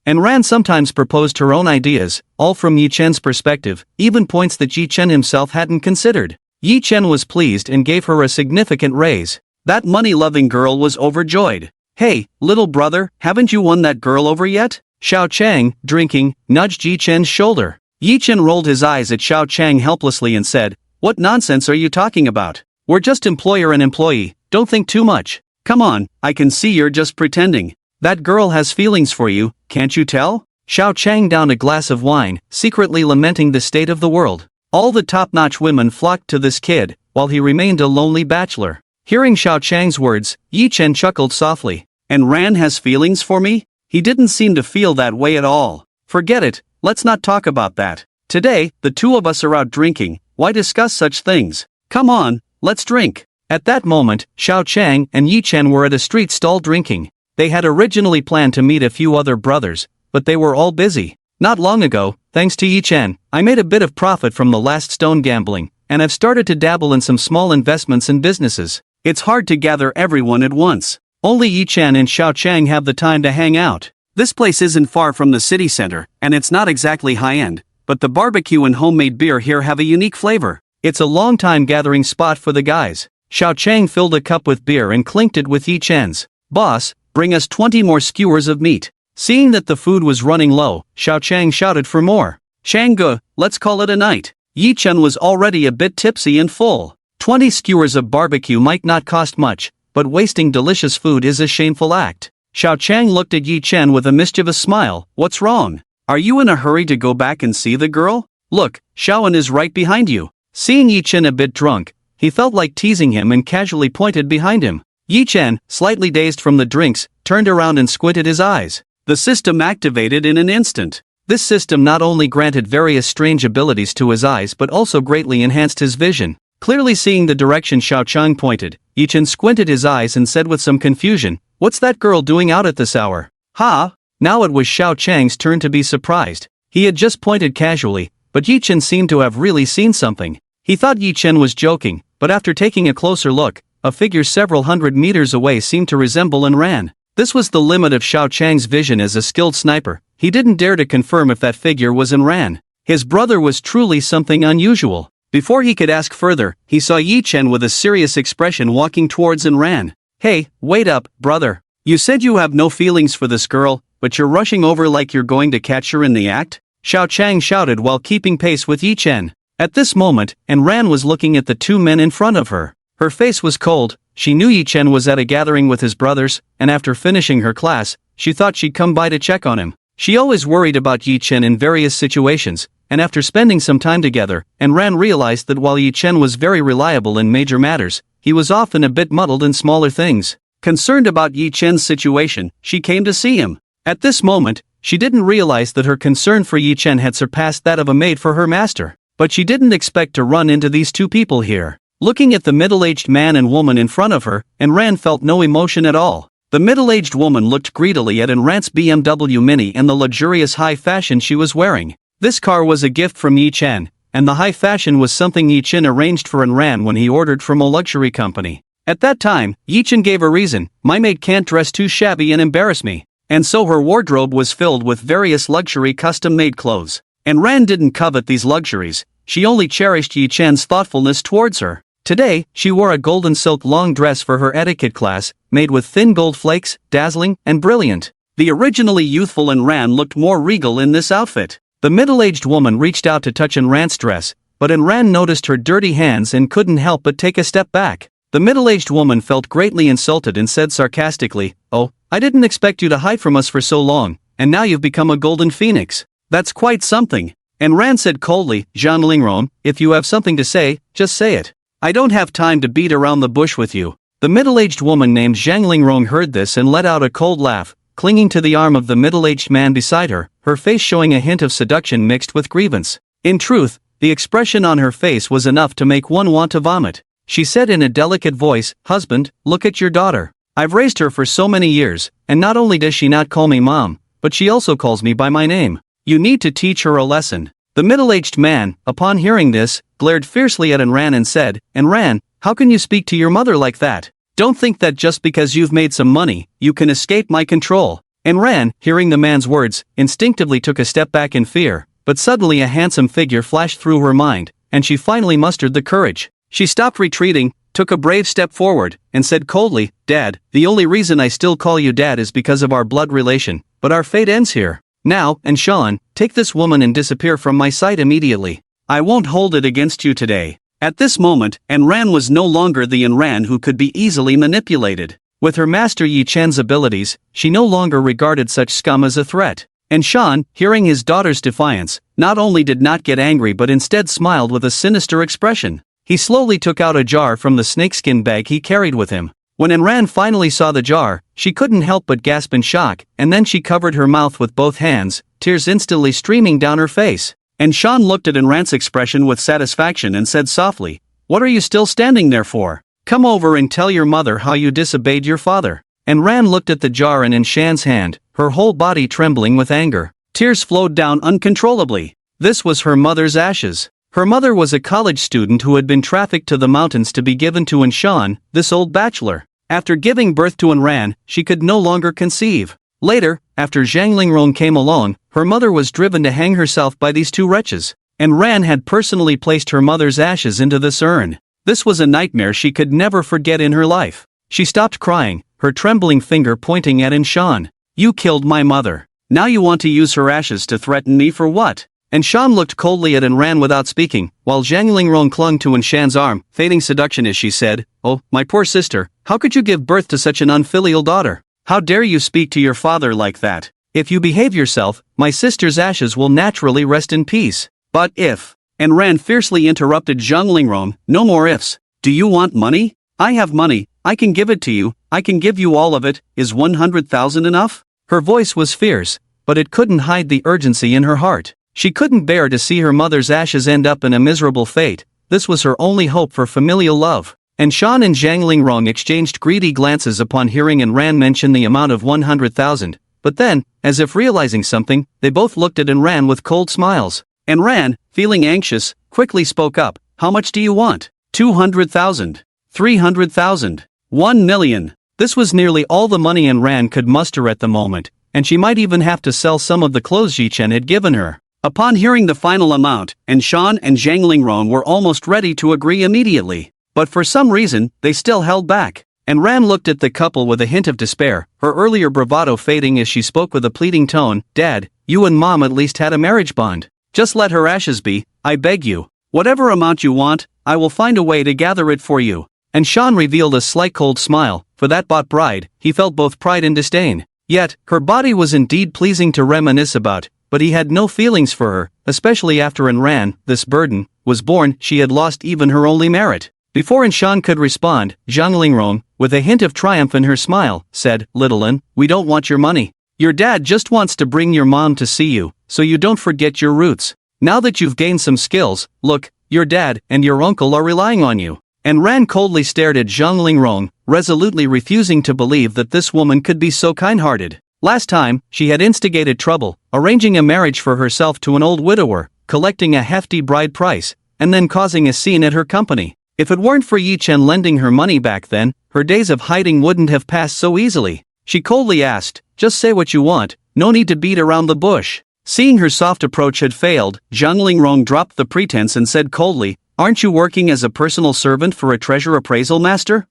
And Ran sometimes proposed her own ideas, all from Yi Chen's perspective, even points that Yi Chen himself hadn't considered. Yi Chen was pleased and gave her a significant raise. That money-loving girl was overjoyed. "Hey, little brother, haven't you won that girl over yet?" Xiao Chang, drinking, nudged Yi Chen's shoulder. Yi Chen rolled his eyes at Xiao Chang helplessly and said, "What nonsense are you talking about? We're just employer and employee, don't think too much. Come on, I can see you're just pretending. That girl has feelings for you, can't you tell?" Xiao Chang downed a glass of wine, secretly lamenting the state of the world. All the top-notch women flocked to this kid, while he remained a lonely bachelor. Hearing Xiao Chang's words, Yi Chen chuckled softly. "And Ran has feelings for me? He didn't seem to feel that way at all. Forget it, let's not talk about that. Today, the two of us are out drinking, why discuss such things? Come on, let's drink." At that moment, Xiao Chang and Yi Chen were at a street stall drinking. They had originally planned to meet a few other brothers, but they were all busy. "Not long ago, thanks to Yi Chen, I made a bit of profit from the last stone gambling, and I've started to dabble in some small investments and businesses. It's hard to gather everyone at once. Only Yi Chen and Xiao Chang have the time to hang out. This place isn't far from the city center, and it's not exactly high-end, but the barbecue and homemade beer here have a unique flavor. It's a long-time gathering spot for the guys." Xiao Chang filled a cup with beer and clinked it with Yi Chen's. "Boss, bring us 20 more skewers of meat." Seeing that the food was running low, Xiao Chang shouted for more. "Shangge, let's call it a night." Yi Chen was already a bit tipsy and full. 20 skewers of barbecue might not cost much, but wasting delicious food is a shameful act. Xiao Chang looked at Yi Chen with a mischievous smile. What's wrong? Are you in a hurry to go back and see the girl? Look, Xiaoan is right behind you. Seeing Yi Chen a bit drunk, he felt like teasing him and casually pointed behind him. Yi Chen, slightly dazed from the drinks, turned around and squinted his eyes. The system activated in an instant. This system not only granted various strange abilities to his eyes but also greatly enhanced his vision. Clearly seeing the direction Xiao Chang pointed, Yi Chen squinted his eyes and said with some confusion, "What's that girl doing out at this hour?" Ha! Now it was Xiao Chang's turn to be surprised. He had just pointed casually, but Yi Chen seemed to have really seen something. He thought Yi Chen was joking, but after taking a closer look, a figure several hundred meters away seemed to resemble and ran. This was the limit of Xiao Chang's vision as a skilled sniper. He didn't dare to confirm if that figure was Enran. His brother was truly something unusual. Before he could ask further, he saw Yi Chen with a serious expression walking towards Enran. "Hey, wait up, brother. You said you have no feelings for this girl, but you're rushing over like you're going to catch her in the act?" Xiao Chang shouted while keeping pace with Yi Chen. At this moment, Enran was looking at the two men in front of her. Her face was cold. She knew Yi Chen was at a gathering with his brothers, and after finishing her class, she thought she'd come by to check on him. She always worried about Yi Chen in various situations, and after spending some time together, Enran realized that while Yi Chen was very reliable in major matters, he was often a bit muddled in smaller things. Concerned about Yi Chen's situation, she came to see him. At this moment, she didn't realize that her concern for Yi Chen had surpassed that of a maid for her master, but she didn't expect to run into these two people here. Looking at the middle-aged man and woman in front of her, Enran felt no emotion at all. The middle-aged woman looked greedily at Enran's BMW Mini and the luxurious high fashion she was wearing. This car was a gift from Yi Chen, and the high fashion was something Yi Chen arranged for Enran when he ordered from a luxury company. At that time, Yi Chen gave a reason: "My maid can't dress too shabby and embarrass me." And so her wardrobe was filled with various luxury custom-made clothes. Enran didn't covet these luxuries, she only cherished Yi Chen's thoughtfulness towards her. Today, she wore a golden silk long dress for her etiquette class, made with thin gold flakes, dazzling and brilliant. The originally youthful Enran looked more regal in this outfit. The middle-aged woman reached out to touch Enran's dress, but Enran noticed her dirty hands and couldn't help but take a step back. The middle-aged woman felt greatly insulted and said sarcastically, "Oh, I didn't expect you to hide from us for so long, and now you've become a golden phoenix. That's quite something." Enran said coldly, "Zhang Lingron, if you have something to say, just say it. I don't have time to beat around the bush with you." The middle-aged woman named Zhang Lingrong heard this and let out a cold laugh, clinging to the arm of the middle-aged man beside her, her face showing a hint of seduction mixed with grievance. In truth, the expression on her face was enough to make one want to vomit. She said in a delicate voice, "Husband, look at your daughter. I've raised her for so many years, and not only does she not call me mom, but she also calls me by my name. You need to teach her a lesson." The middle-aged man, upon hearing this, glared fiercely at Enran and said, "Enran, how can you speak to your mother like that? Don't think that just because you've made some money, you can escape my control." Enran, hearing the man's words, instinctively took a step back in fear, but suddenly a handsome figure flashed through her mind, and she finally mustered the courage. She stopped retreating, took a brave step forward, and said coldly, "Dad, the only reason I still call you Dad is because of our blood relation, but our fate ends here. Now, and Sean, take this woman and disappear from my sight immediately. I won't hold it against you today." At this moment, Enran was no longer the Enran who could be easily manipulated. With her master Yi Chen's abilities, she no longer regarded such scum as a threat. And Sean, hearing his daughter's defiance, not only did not get angry but instead smiled with a sinister expression. He slowly took out a jar from the snakeskin bag he carried with him. When Enran finally saw the jar, she couldn't help but gasp in shock, and then she covered her mouth with both hands, tears instantly streaming down her face. And Sean looked at Enran's expression with satisfaction and said softly, "What are you still standing there for? Come over and tell your mother how you disobeyed your father." Enran looked at the jar in Shan's hand, her whole body trembling with anger. Tears flowed down uncontrollably. This was her mother's ashes. Her mother was a college student who had been trafficked to the mountains to be given to Shan, this old bachelor. After giving birth to Enran, she could no longer conceive. Later, after Zhang Lingrong came along, her mother was driven to hang herself by these two wretches. Enran had personally placed her mother's ashes into this urn. This was a nightmare she could never forget in her life. She stopped crying, her trembling finger pointing at Shan. "You killed my mother. Now you want to use her ashes to threaten me for what?" And Shan looked coldly at Enran without speaking, while Zhang Lingrong clung to Shan's arm, feigning seduction as she said, "Oh, my poor sister, how could you give birth to such an unfilial daughter? How dare you speak to your father like that? If you behave yourself, my sister's ashes will naturally rest in peace. But if, and Ran fiercely interrupted Zhang Lingrong, no more ifs. Do you want money? I have money, I can give it to you, I can give you all of it, is 100,000 enough? Her voice was fierce, but it couldn't hide the urgency in her heart. She couldn't bear to see her mother's ashes end up in a miserable fate. This was her only hope for familial love. And Shan and Zhang Lingrong exchanged greedy glances upon hearing An Ran mention the amount of 100,000. But then, as if realizing something, they both looked at An Ran with cold smiles. An Ran, feeling anxious, quickly spoke up. How much do you want? 200,000. 300,000. 1 million. This was nearly all the money An Ran could muster at the moment, and she might even have to sell some of the clothes Ji-Chen had given her. Upon hearing the final amount, Shan and Zhang Lingrong were almost ready to agree immediately. But for some reason, they still held back. And Ran looked at the couple with a hint of despair, her earlier bravado fading as she spoke with a pleading tone. Dad, you and Mom at least had a marriage bond. Just let her ashes be, I beg you. Whatever amount you want, I will find a way to gather it for you. And Shan revealed a slight cold smile. For that bought bride, he felt both pride and disdain. Yet, her body was indeed pleasing to reminisce about, but he had no feelings for her, especially after An Ran, this burden, was born. She had lost even her only merit. Before Shan could respond, Zhang Lingrong, with a hint of triumph in her smile, said, Little An, we don't want your money. Your dad just wants to bring your mom to see you, so you don't forget your roots. Now that you've gained some skills, look, your dad and your uncle are relying on you. And Ran coldly stared at Zhang Lingrong, resolutely refusing to believe that this woman could be so kind-hearted. Last time, she had instigated trouble, arranging a marriage for herself to an old widower, collecting a hefty bride price, and then causing a scene at her company. If it weren't for Yi-Chen lending her money back then, her days of hiding wouldn't have passed so easily. She coldly asked, just say what you want, no need to beat around the bush. Seeing her soft approach had failed, Zhang Lingrong dropped the pretense and said coldly, aren't you working as a personal servant for a treasure appraisal master?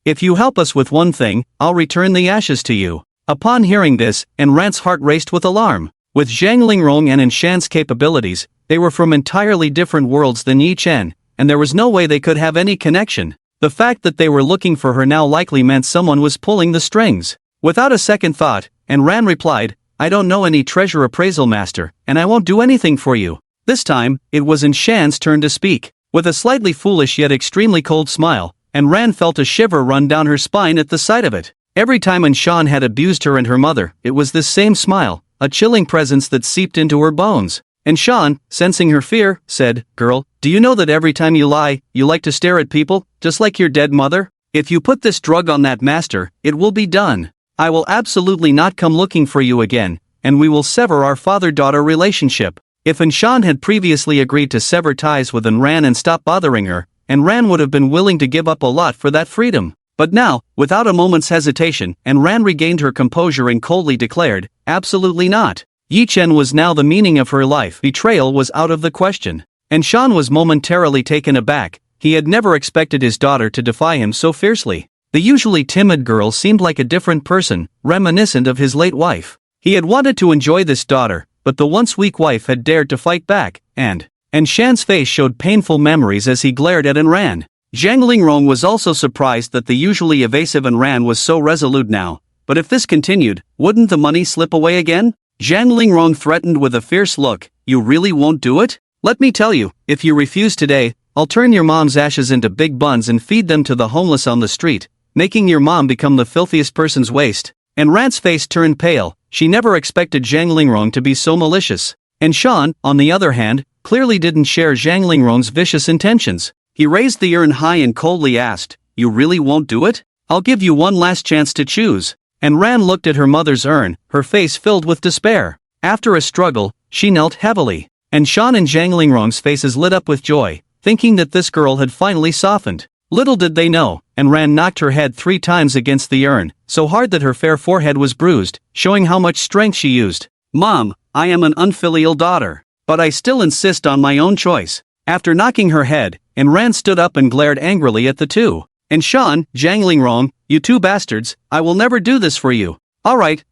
If you help us with one thing, I'll return the ashes to you. Upon hearing this, An Ran's heart raced with alarm. With Zhang Lingrong and An Shan's capabilities, they were from entirely different worlds than Yi-Chen, and there was no way they could have any connection. The fact that they were looking for her now likely meant someone was pulling the strings. Without a second thought, An Ran replied, I don't know any treasure appraisal master, and I won't do anything for you. This time, it was An Shan's turn to speak. With a slightly foolish yet extremely cold smile, An Ran felt a shiver run down her spine at the sight of it. Every time An Shan had abused her and her mother, it was this same smile, a chilling presence that seeped into her bones. And Shan, sensing her fear, said, Girl, do you know that every time you lie, you like to stare at people, just like your dead mother? If you put this drug on that master, it will be done. I will absolutely not come looking for you again, and we will sever our father-daughter relationship. If An Shan had previously agreed to sever ties with An Ran and stop bothering her, An Ran would have been willing to give up a lot for that freedom. But now, without a moment's hesitation, An Ran regained her composure and coldly declared, absolutely not. Yi-Chen was now the meaning of her life. Betrayal was out of the question. And Shan was momentarily taken aback. He had never expected his daughter to defy him so fiercely. The usually timid girl seemed like a different person, reminiscent of his late wife. He had wanted to enjoy this daughter, but the once weak wife had dared to fight back, and Shan's face showed painful memories as he glared at An Ran. Zhang Lingrong was also surprised that the usually evasive An Ran was so resolute now. But if this continued, wouldn't the money slip away again? Zhang Lingrong threatened with a fierce look, you really won't do it? Let me tell you, if you refuse today, I'll turn your mom's ashes into big buns and feed them to the homeless on the street, making your mom become the filthiest person's waste. And Ran's face turned pale. She never expected Zhang Lingrong to be so malicious. And Shan, on the other hand, clearly didn't share Zhang Lingrong's vicious intentions. He raised the urn high and coldly asked, you really won't do it? I'll give you one last chance to choose. And Ran looked at her mother's urn, her face filled with despair. After a struggle, she knelt heavily. And Shan and Zhang Lingrong's faces lit up with joy, thinking that this girl had finally softened. Little did they know, and Ran knocked her head 3 times against the urn, so hard that her fair forehead was bruised, showing how much strength she used. Mom, I am an unfilial daughter, but I still insist on my own choice. After knocking her head, and Ran stood up and glared angrily at the two. And Shan, Zhang Lingrong, you two bastards, I will never do this for you. Alright,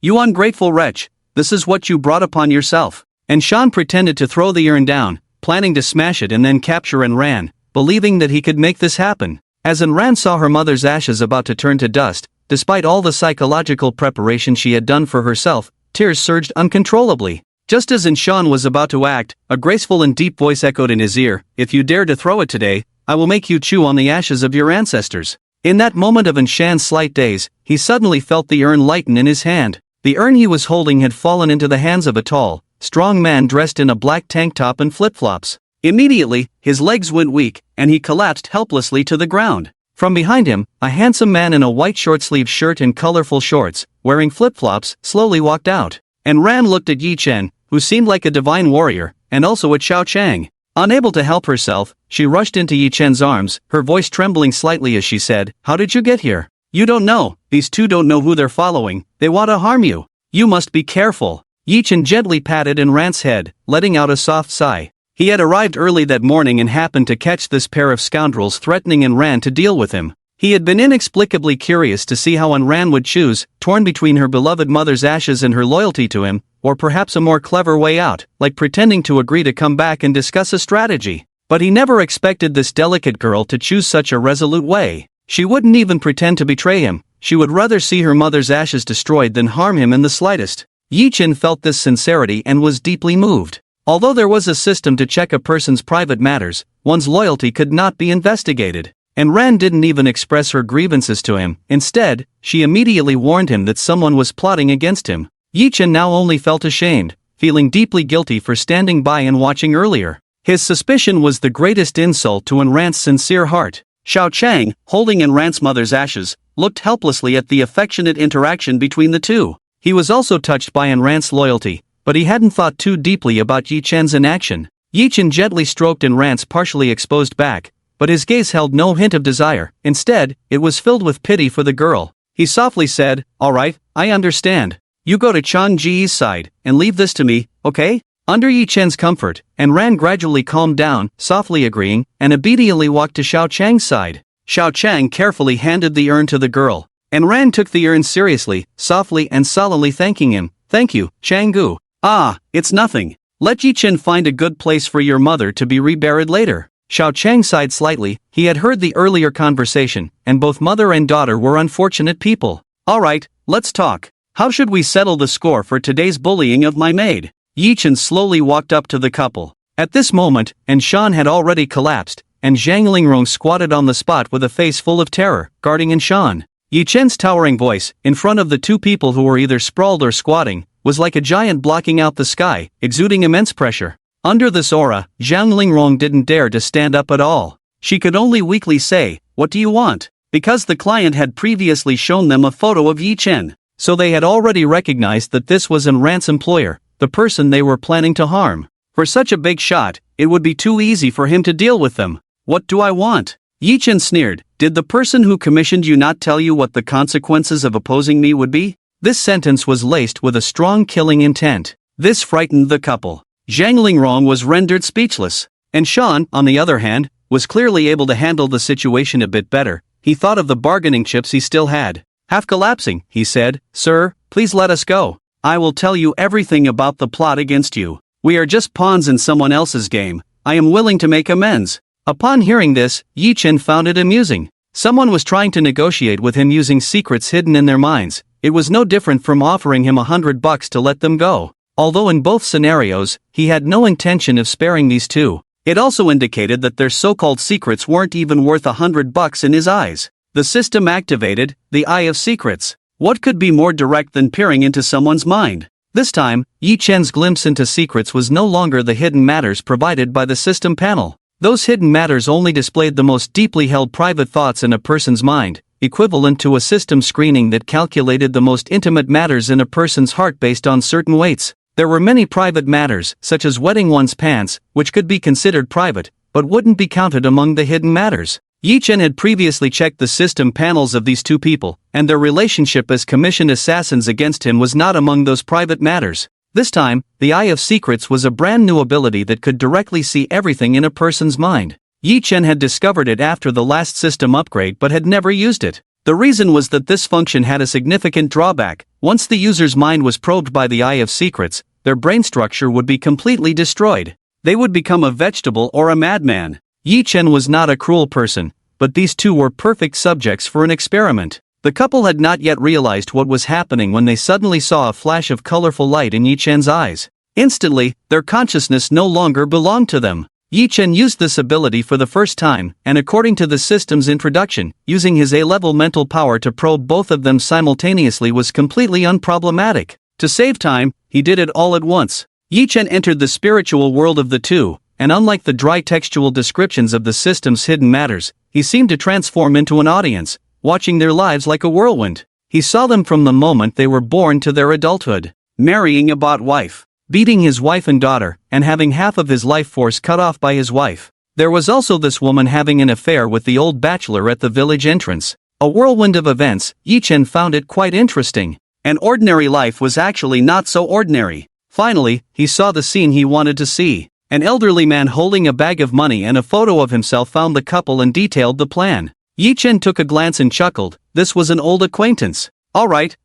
you ungrateful wretch, this is what you brought upon yourself. And Shan pretended to throw the urn down, planning to smash it and then capture An Ran, believing that he could make this happen. As An Ran saw her mother's ashes about to turn to dust, despite all the psychological preparation she had done for herself, tears surged uncontrollably. Just as Inshan was about to act, a graceful and deep voice echoed in his ear, "If you dare to throw it today, I will make you chew on the ashes of your ancestors." In that moment of Inshan's slight daze, he suddenly felt the urn lighten in his hand. The urn he was holding had fallen into the hands of a tall, strong man dressed in a black tank top and flip-flops. Immediately, his legs went weak, and he collapsed helplessly to the ground. From behind him, a handsome man in a white short-sleeved shirt and colorful shorts, wearing flip-flops, slowly walked out. And Ran looked at Yi Chen, who seemed like a divine warrior, and also at Xiao Chang. Unable to help herself, she rushed into Yi Chen's arms, her voice trembling slightly as she said, "How did you get here? You don't know, these two don't know who they're following, they want to harm you. You must be careful." Yi Chen gently patted Ran's head, letting out a soft sigh. He had arrived early that morning and happened to catch this pair of scoundrels threatening Ran to deal with him. He had been inexplicably curious to see how Ran would choose, torn between her beloved mother's ashes and her loyalty to him, or perhaps a more clever way out, like pretending to agree to come back and discuss a strategy. But he never expected this delicate girl to choose such a resolute way. She wouldn't even pretend to betray him, she would rather see her mother's ashes destroyed than harm him in the slightest. Yi Chen felt this sincerity and was deeply moved. Although there was a system to check a person's private matters, one's loyalty could not be investigated. And Ran didn't even express her grievances to him. Instead, she immediately warned him that someone was plotting against him. Yi Chen now only felt ashamed, feeling deeply guilty for standing by and watching earlier. His suspicion was the greatest insult to Ran's sincere heart. Xiao Chang, holding Ran's mother's ashes, looked helplessly at the affectionate interaction between the two. He was also touched by Ran's loyalty, but he hadn't thought too deeply about Yi Chen's inaction. Yi Chen gently stroked Ran's partially exposed back, but his gaze held no hint of desire. Instead, it was filled with pity for the girl. He softly said, "All right, I understand. You go to Chang Ji's side, and leave this to me, okay?" Under Yi Chen's comfort, Ran gradually calmed down, softly agreeing, and obediently walked to Xiao Chang's side. Xiao Chang carefully handed the urn to the girl, and Ran took the urn seriously, softly and solemnly thanking him. "Thank you, Changgu. Ah, it's nothing. Let Yi Chen find a good place for your mother to be reburied later." Xiao Chang sighed slightly. He had heard the earlier conversation, and both mother and daughter were unfortunate people. "All right, let's talk. How should we settle the score for today's bullying of my maid?" Yi Chen slowly walked up to the couple. At this moment, Shan had already collapsed, and Zhang Lingrong squatted on the spot with a face full of terror, guarding Shan. Yi Chen's towering voice, in front of the two people who were either sprawled or squatting, was like a giant blocking out the sky, exuding immense pressure. Under this aura, Zhang Lingrong didn't dare to stand up at all. She could only weakly say, "What do you want?" Because the client had previously shown them a photo of Yi Chen, so they had already recognized that this was Ran's employer, the person they were planning to harm. For such a big shot, it would be too easy for him to deal with them. "What do I want?" Yi Chen sneered. "Did the person who commissioned you not tell you what the consequences of opposing me would be?" This sentence was laced with a strong killing intent. This frightened the couple. Zhang Lingrong was rendered speechless. And Shan, on the other hand, was clearly able to handle the situation a bit better. He thought of the bargaining chips he still had. Half collapsing, he said, "Sir, please let us go. I will tell you everything about the plot against you. We are just pawns in someone else's game. I am willing to make amends." Upon hearing this, Yi Chen found it amusing. Someone was trying to negotiate with him using secrets hidden in their minds. It was no different from offering him $100 to let them go. Although in both scenarios, he had no intention of sparing these two. It also indicated that their so-called secrets weren't even worth $100 in his eyes. The system activated, the Eye of Secrets. What could be more direct than peering into someone's mind? This time, Yi Chen's glimpse into secrets was no longer the hidden matters provided by the system panel. Those hidden matters only displayed the most deeply held private thoughts in a person's mind, equivalent to a system screening that calculated the most intimate matters in a person's heart based on certain weights. There were many private matters, such as wetting one's pants, which could be considered private, but wouldn't be counted among the hidden matters. Yi Chen had previously checked the system panels of these two people, and their relationship as commissioned assassins against him was not among those private matters. This time, the Eye of Secrets was a brand new ability that could directly see everything in a person's mind. Yi Chen had discovered it after the last system upgrade but had never used it. The reason was that this function had a significant drawback. Once the user's mind was probed by the Eye of Secrets, their brain structure would be completely destroyed. They would become a vegetable or a madman. Yi Chen was not a cruel person, but these two were perfect subjects for an experiment. The couple had not yet realized what was happening when they suddenly saw a flash of colorful light in Yi Chen's eyes. Instantly, their consciousness no longer belonged to them. Yi Chen used this ability for the first time, and according to the system's introduction, using his A-level mental power to probe both of them simultaneously was completely unproblematic. To save time, he did it all at once. Yi Chen entered the spiritual world of the two, and unlike the dry textual descriptions of the system's hidden matters, he seemed to transform into an audience, watching their lives like a whirlwind. He saw them from the moment they were born to their adulthood, marrying a bought wife, beating his wife and daughter, and having half of his life force cut off by his wife. There was also this woman having an affair with the old bachelor at the village entrance. A whirlwind of events. Yi Chen found it quite interesting. An ordinary life was actually not so ordinary. Finally, he saw the scene he wanted to see. An elderly man holding a bag of money and a photo of himself found the couple and detailed the plan. Yi Chen took a glance and chuckled. This was an old acquaintance. Alright.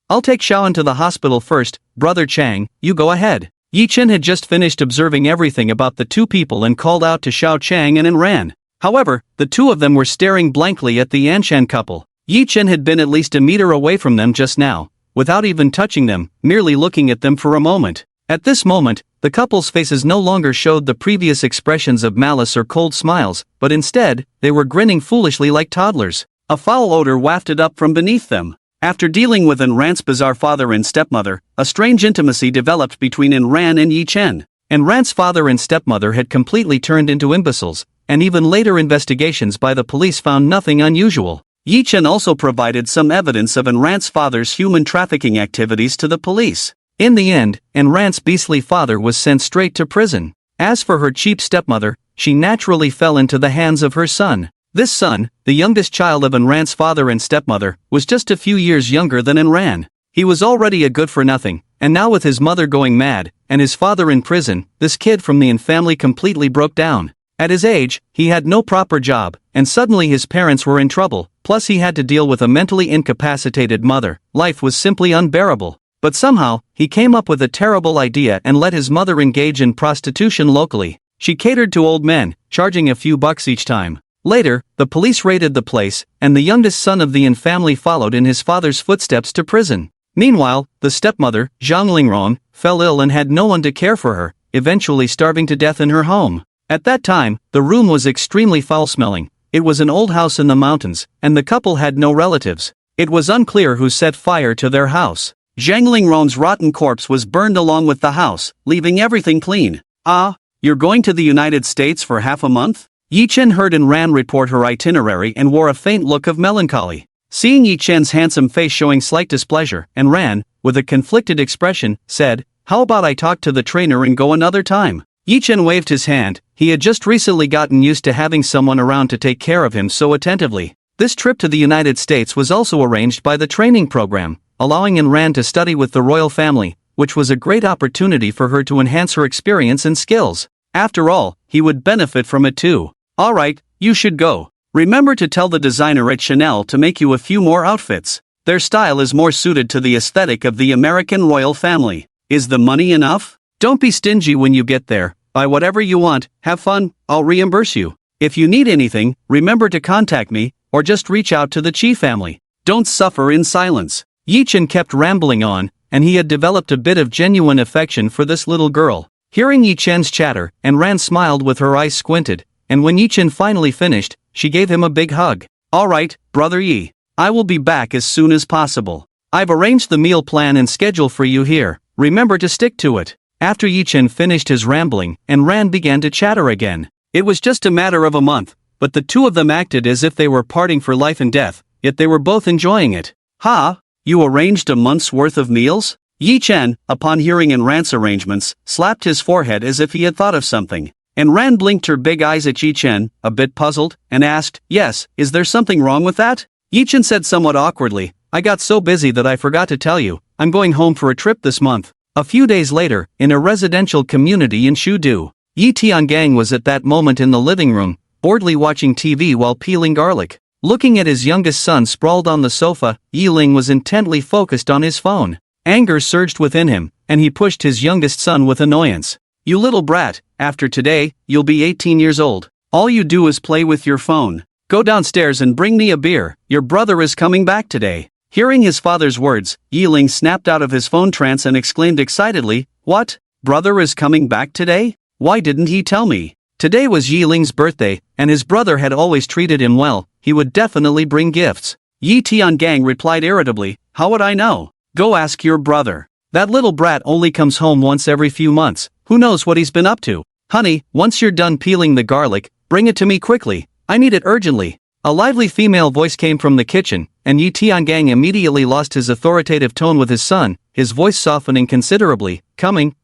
I'll take Xiaoan to the hospital first. Brother Chang, you go ahead. Yi Chen had just finished observing everything about the two people and called out to Xiao Chang and ran. However, the two of them were staring blankly at the Anshan couple. Yi Chen had been at least a meter away from them just now, without even touching them, merely looking at them for a moment. At this moment, the couple's faces no longer showed the previous expressions of malice or cold smiles, but instead, they were grinning foolishly like toddlers. A foul odor wafted up from beneath them. After dealing with Enran's bizarre father and stepmother, a strange intimacy developed between Enran and Yi Chen. Enran's father and stepmother had completely turned into imbeciles, and even later investigations by the police found nothing unusual. Yi Chen also provided some evidence of Enran's father's human trafficking activities to the police. In the end, Enran's beastly father was sent straight to prison. As for her cheap stepmother, she naturally fell into the hands of her son. This son, the youngest child of Enran's father and stepmother, was just a few years younger than Enran. He was already a good-for-nothing, and now with his mother going mad, and his father in prison, this kid from the N family completely broke down. At his age, he had no proper job, and suddenly his parents were in trouble, plus he had to deal with a mentally incapacitated mother. Life was simply unbearable. But somehow, he came up with a terrible idea and let his mother engage in prostitution locally. She catered to old men, charging a few bucks each time. Later, the police raided the place, and the youngest son of the Yin family followed in his father's footsteps to prison. Meanwhile, the stepmother, Zhang Lingrong, fell ill and had no one to care for her, eventually starving to death in her home. At that time, the room was extremely foul-smelling. It was an old house in the mountains, and the couple had no relatives. It was unclear who set fire to their house. Zhang Lingrong's rotten corpse was burned along with the house, leaving everything clean. Ah, you're going to the United States for half a month? Yi Chen heard Enran report her itinerary and wore a faint look of melancholy. Seeing Yi Chen's handsome face showing slight displeasure, Enran, with a conflicted expression, said, "How about I talk to the trainer and go another time?" Yi Chen waved his hand. He had just recently gotten used to having someone around to take care of him so attentively. This trip to the United States was also arranged by the training program, allowing Enran to study with the royal family, which was a great opportunity for her to enhance her experience and skills. After all, he would benefit from it too. Alright, you should go. Remember to tell the designer at Chanel to make you a few more outfits. Their style is more suited to the aesthetic of the American royal family. Is the money enough? Don't be stingy when you get there. Buy whatever you want, have fun, I'll reimburse you. If you need anything, remember to contact me, or just reach out to the Chi family. Don't suffer in silence. Yi Chen kept rambling on, and he had developed a bit of genuine affection for this little girl. Hearing Yi Chen's chatter, Enran smiled with her eyes squinted, and when Yi Chen finally finished, she gave him a big hug. Alright, brother Yi. I will be back as soon as possible. I've arranged the meal plan and schedule for you here. Remember to stick to it. After Yi Chen finished his rambling, Enran began to chatter again. It was just a matter of a month, but the two of them acted as if they were parting for life and death, yet they were both enjoying it. Ha! You arranged a month's worth of meals? Yi Chen, upon hearing Enran's arrangements, slapped his forehead as if he had thought of something. Enran blinked her big eyes at Yi Chen, a bit puzzled, and asked, "Yes, is there something wrong with that?" Yi Chen said somewhat awkwardly, "I got so busy that I forgot to tell you, I'm going home for a trip this month." A few days later, in a residential community in Shudu, Yi Tiangang was at that moment in the living room, boredly watching TV while peeling garlic. Looking at his youngest son sprawled on the sofa, Yi Ling was intently focused on his phone. Anger surged within him, and he pushed his youngest son with annoyance. "You little brat, after today, you'll be 18 years old. All you do is play with your phone. Go downstairs and bring me a beer, your brother is coming back today. Hearing his father's words, Yiling snapped out of his phone trance and exclaimed excitedly, "What? Brother is coming back today? Why didn't he tell me?" Today was Yiling's birthday, and his brother had always treated him well. He would definitely bring gifts. Yi Tiangang replied irritably, "How would I know? Go ask your brother. That little brat only comes home once every few months, who knows what he's been up to? Honey, once you're done peeling the garlic, bring it to me quickly, I need it urgently." A lively female voice came from the kitchen, and Yi Tiangang immediately lost his authoritative tone with his son, his voice softening considerably. Coming.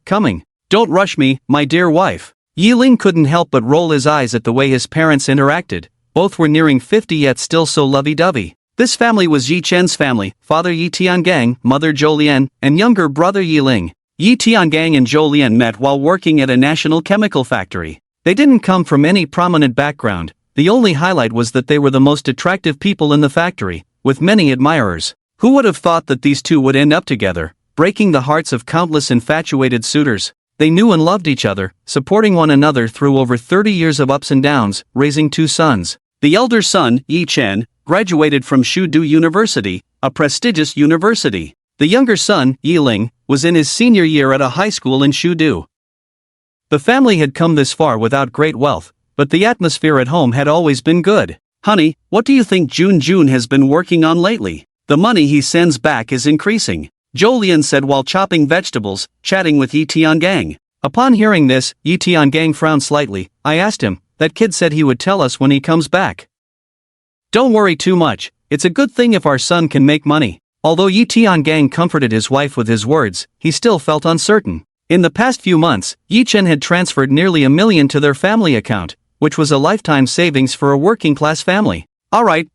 Don't rush me, my dear wife." Yiling couldn't help but roll his eyes at the way his parents interacted. Both were nearing 50 yet still so lovey-dovey. This family was Yi Chen's family, father Yi Tiangang, mother Zhou, and younger brother Yiling. Yi Tiangang and Zhou met while working at a national chemical factory. They didn't come from any prominent background. The only highlight was that they were the most attractive people in the factory, with many admirers. Who would have thought that these two would end up together, breaking the hearts of countless infatuated suitors? They knew and loved each other, supporting one another through over 30 years of ups and downs, raising two sons. The elder son, Yi Chen, graduated from Shudu University, a prestigious university. The younger son, Yiling, was in his senior year at a high school in Shudu. The family had come this far without great wealth, but the atmosphere at home had always been good. "Honey, what do you think Jun has been working on lately? The money he sends back is increasing," Zhou said while chopping vegetables, chatting with Yi Tiangang. Upon hearing this, Yi Tiangang frowned slightly. "I asked him, that kid said he would tell us when he comes back." "Don't worry too much, it's a good thing if our son can make money." Although Yi Tiangang comforted his wife with his words, he still felt uncertain. In the past few months, Yi Chen had transferred nearly $1 million to their family account, which was a lifetime savings for a working-class family. All right,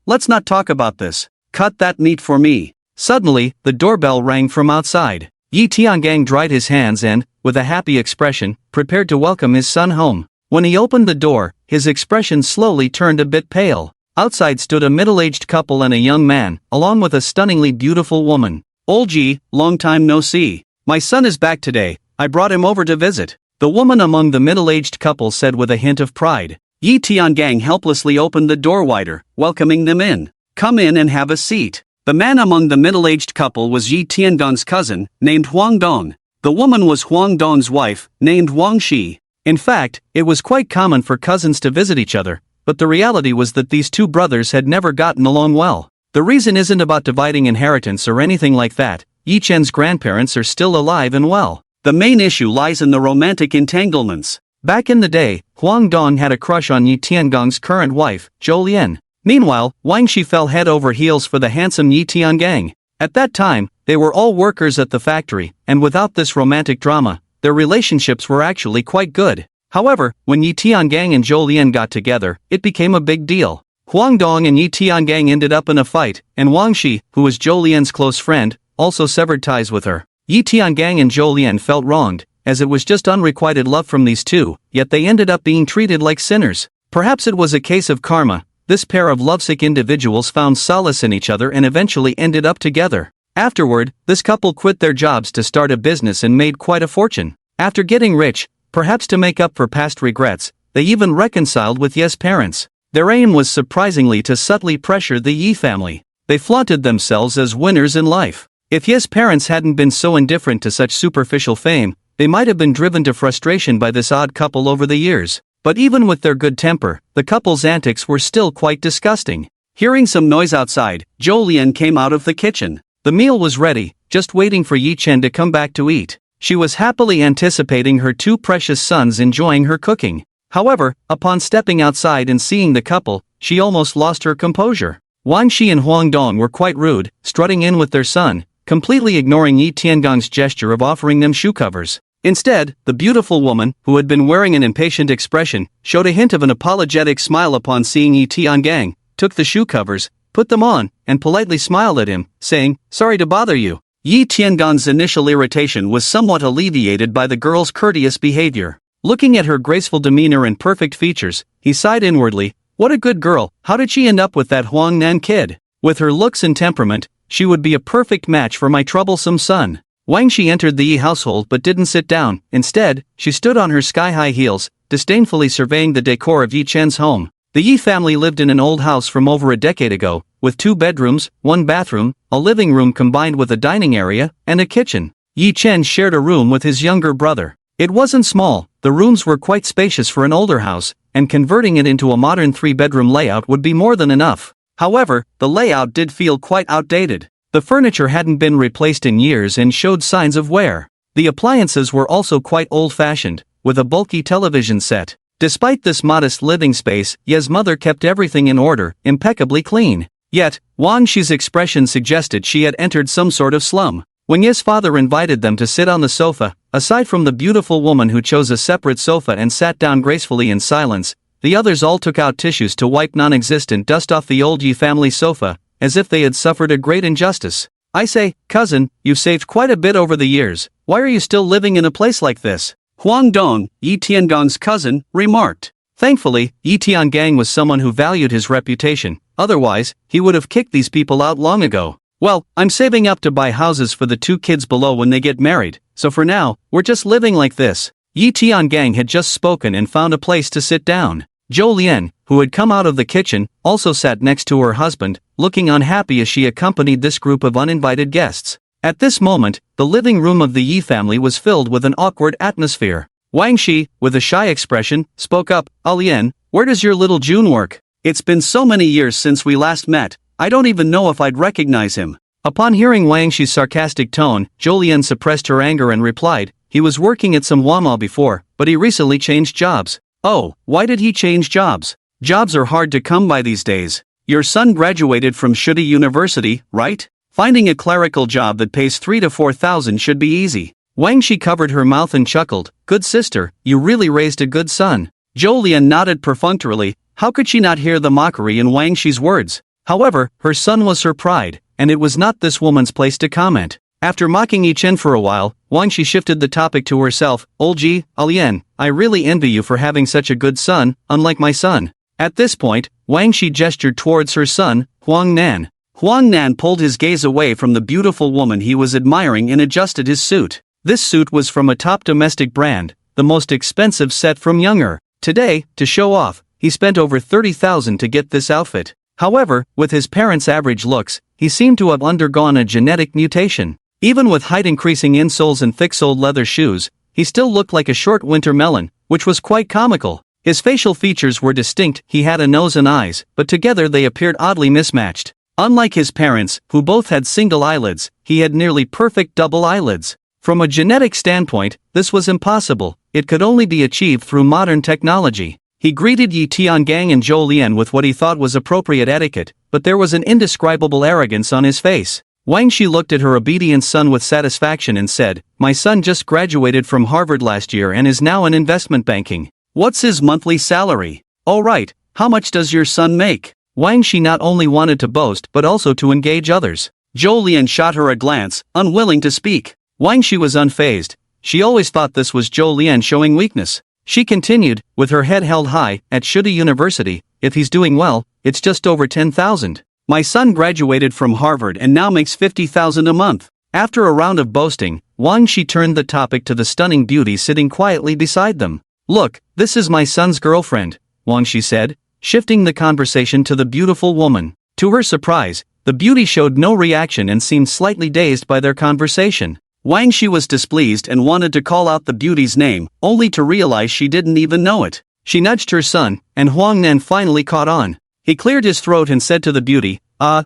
let's not talk about this. Cut that meat for me." Suddenly, the doorbell rang from outside. Yi Tiangang dried his hands and, with a happy expression, prepared to welcome his son home. When he opened the door, his expression slowly turned a bit pale. Outside stood a middle-aged couple and a young man, along with a stunningly beautiful woman. "Old Ji, long time no see. My son is back today, I brought him over to visit," the woman among the middle-aged couple said with a hint of pride. Yi Tiangang helplessly opened the door wider, welcoming them in. "Come in and have a seat." The man among the middle-aged couple was Yi Tiangong's cousin, named Huang Dong. The woman was Huang Dong's wife, named Wang Shi. In fact, it was quite common for cousins to visit each other, but the reality was that these two brothers had never gotten along well. The reason isn't about dividing inheritance or anything like that. Yi Chen's grandparents are still alive and well. The main issue lies in the romantic entanglements. Back in the day, Huang Dong had a crush on Yi Tiangong's current wife, Zhou. Meanwhile, Wang Shi fell head over heels for the handsome Yi Tiangang. At that time, they were all workers at the factory, and without this romantic drama, their relationships were actually quite good. However, when Yi Tiangang and Zhou got together, it became a big deal. Huang Dong and Yi Tiangang ended up in a fight, and Wang Shi, who was Zhou close friend, also severed ties with her. Yi Tiangang and Zhou felt wronged, as it was just unrequited love from these two, yet they ended up being treated like sinners. Perhaps it was a case of karma. This pair of lovesick individuals found solace in each other and eventually ended up together. Afterward, this couple quit their jobs to start a business and made quite a fortune. After getting rich, perhaps to make up for past regrets, they even reconciled with Ye's parents. Their aim was surprisingly to subtly pressure the Yi family. They flaunted themselves as winners in life. If Ye's parents hadn't been so indifferent to such superficial fame, they might have been driven to frustration by this odd couple over the years. But even with their good temper, the couple's antics were still quite disgusting. Hearing some noise outside, Zhou came out of the kitchen. The meal was ready, just waiting for Yi Chen to come back to eat. She was happily anticipating her two precious sons enjoying her cooking. However, upon stepping outside and seeing the couple, she almost lost her composure. Wang Shi and Huang Dong were quite rude, strutting in with their son, completely ignoring Yi Tiangong's gesture of offering them shoe covers. Instead, the beautiful woman, who had been wearing an impatient expression, showed a hint of an apologetic smile upon seeing Yi Tiangang, took the shoe covers, put them on, and politely smiled at him, saying, "Sorry to bother you." Yi Tiangong's initial irritation was somewhat alleviated by the girl's courteous behavior. Looking at her graceful demeanor and perfect features, he sighed inwardly, "What a good girl, how did she end up with that Huang Nan kid? With her looks and temperament, she would be a perfect match for my troublesome son." Wang Shi entered the Yi household but didn't sit down. Instead, she stood on her sky-high heels, disdainfully surveying the decor of Yi Chen's home. The Yi family lived in an old house from over a decade ago, with 2 bedrooms, 1 bathroom, a living room combined with a dining area, and a kitchen. Yi Chen shared a room with his younger brother. It wasn't small, the rooms were quite spacious for an older house, and converting it into a modern 3-bedroom layout would be more than enough. However, the layout did feel quite outdated. The furniture hadn't been replaced in years and showed signs of wear. The appliances were also quite old-fashioned, with a bulky television set. Despite this modest living space, Ye's mother kept everything in order, impeccably clean. Yet, Wang Shi's expression suggested she had entered some sort of slum. When Ye's father invited them to sit on the sofa, aside from the beautiful woman who chose a separate sofa and sat down gracefully in silence, the others all took out tissues to wipe non-existent dust off the old Yi family sofa, as if they had suffered a great injustice. "I say, cousin, you've saved quite a bit over the years. Why are you still living in a place like this?" Huang Dong, Yi Tiangong's cousin, remarked. Thankfully, Yi Tiangang was someone who valued his reputation, otherwise, he would have kicked these people out long ago. "Well, I'm saving up to buy houses for the 2 kids below when they get married, so for now, we're just living like this." Yi Tiangang had just spoken and found a place to sit down. Zhou Lian, who had come out of the kitchen, also sat next to her husband, looking unhappy as she accompanied this group of uninvited guests. At this moment, the living room of the Yi family was filled with an awkward atmosphere. Wang Shi, with a shy expression, spoke up, "Lian, where does your little June work? It's been so many years since we last met, I don't even know if I'd recognize him." Upon hearing Wang Shi's sarcastic tone, Zhou Lian suppressed her anger and replied, "He was working at some Wama before, but he recently changed jobs." "Oh, why did he change jobs? Jobs are hard to come by these days. Your son graduated from Shudi University, right? Finding a clerical job that pays 3 to 4,000 should be easy." Wang Shi covered her mouth and chuckled, "Good sister, you really raised a good son." Zhou Lian nodded perfunctorily. How could she not hear the mockery in Wang Shi's words? However, her son was her pride, and it was not this woman's place to comment. After mocking Yi Chen for a while, Wang Shi shifted the topic to herself. "Old Ji, Lian, I really envy you for having such a good son, unlike my son." At this point, Wang Shi gestured towards her son, Huang Nan. Huang Nan pulled his gaze away from the beautiful woman he was admiring and adjusted his suit. This suit was from a top domestic brand, the most expensive set from Younger. Today, to show off, he spent over 30,000 to get this outfit. However, with his parents' average looks, he seemed to have undergone a genetic mutation. Even with height-increasing insoles and thick-soled leather shoes, he still looked like a short winter melon, which was quite comical. His facial features were distinct, he had a nose and eyes, but together they appeared oddly mismatched. Unlike his parents, who both had single eyelids, he had nearly perfect double eyelids. From a genetic standpoint, this was impossible, it could only be achieved through modern technology. He greeted Yi Tiangang and Zhou Lian with what he thought was appropriate etiquette, but there was an indescribable arrogance on his face. Wang Shi looked at her obedient son with satisfaction and said, "My son just graduated from Harvard last year and is now in investment banking. What's his monthly salary? Oh right, how much does your son make?" Wang Shi not only wanted to boast but also to engage others. Zhou Lian shot her a glance, unwilling to speak. Wang Shi was unfazed. She always thought this was Zhou Lian showing weakness. She continued, with her head held high, "At Shudi University, if he's doing well, it's just over 10,000. My son graduated from Harvard and now makes 50,000 a month." After a round of boasting, Wang Shi turned the topic to the stunning beauty sitting quietly beside them. "Look, this is my son's girlfriend," Wang Shi said, shifting the conversation to the beautiful woman. To her surprise, the beauty showed no reaction and seemed slightly dazed by their conversation. Wang Shi was displeased and wanted to call out the beauty's name, only to realize she didn't even know it. She nudged her son, and Huang Nan finally caught on. He cleared his throat and said to the beauty,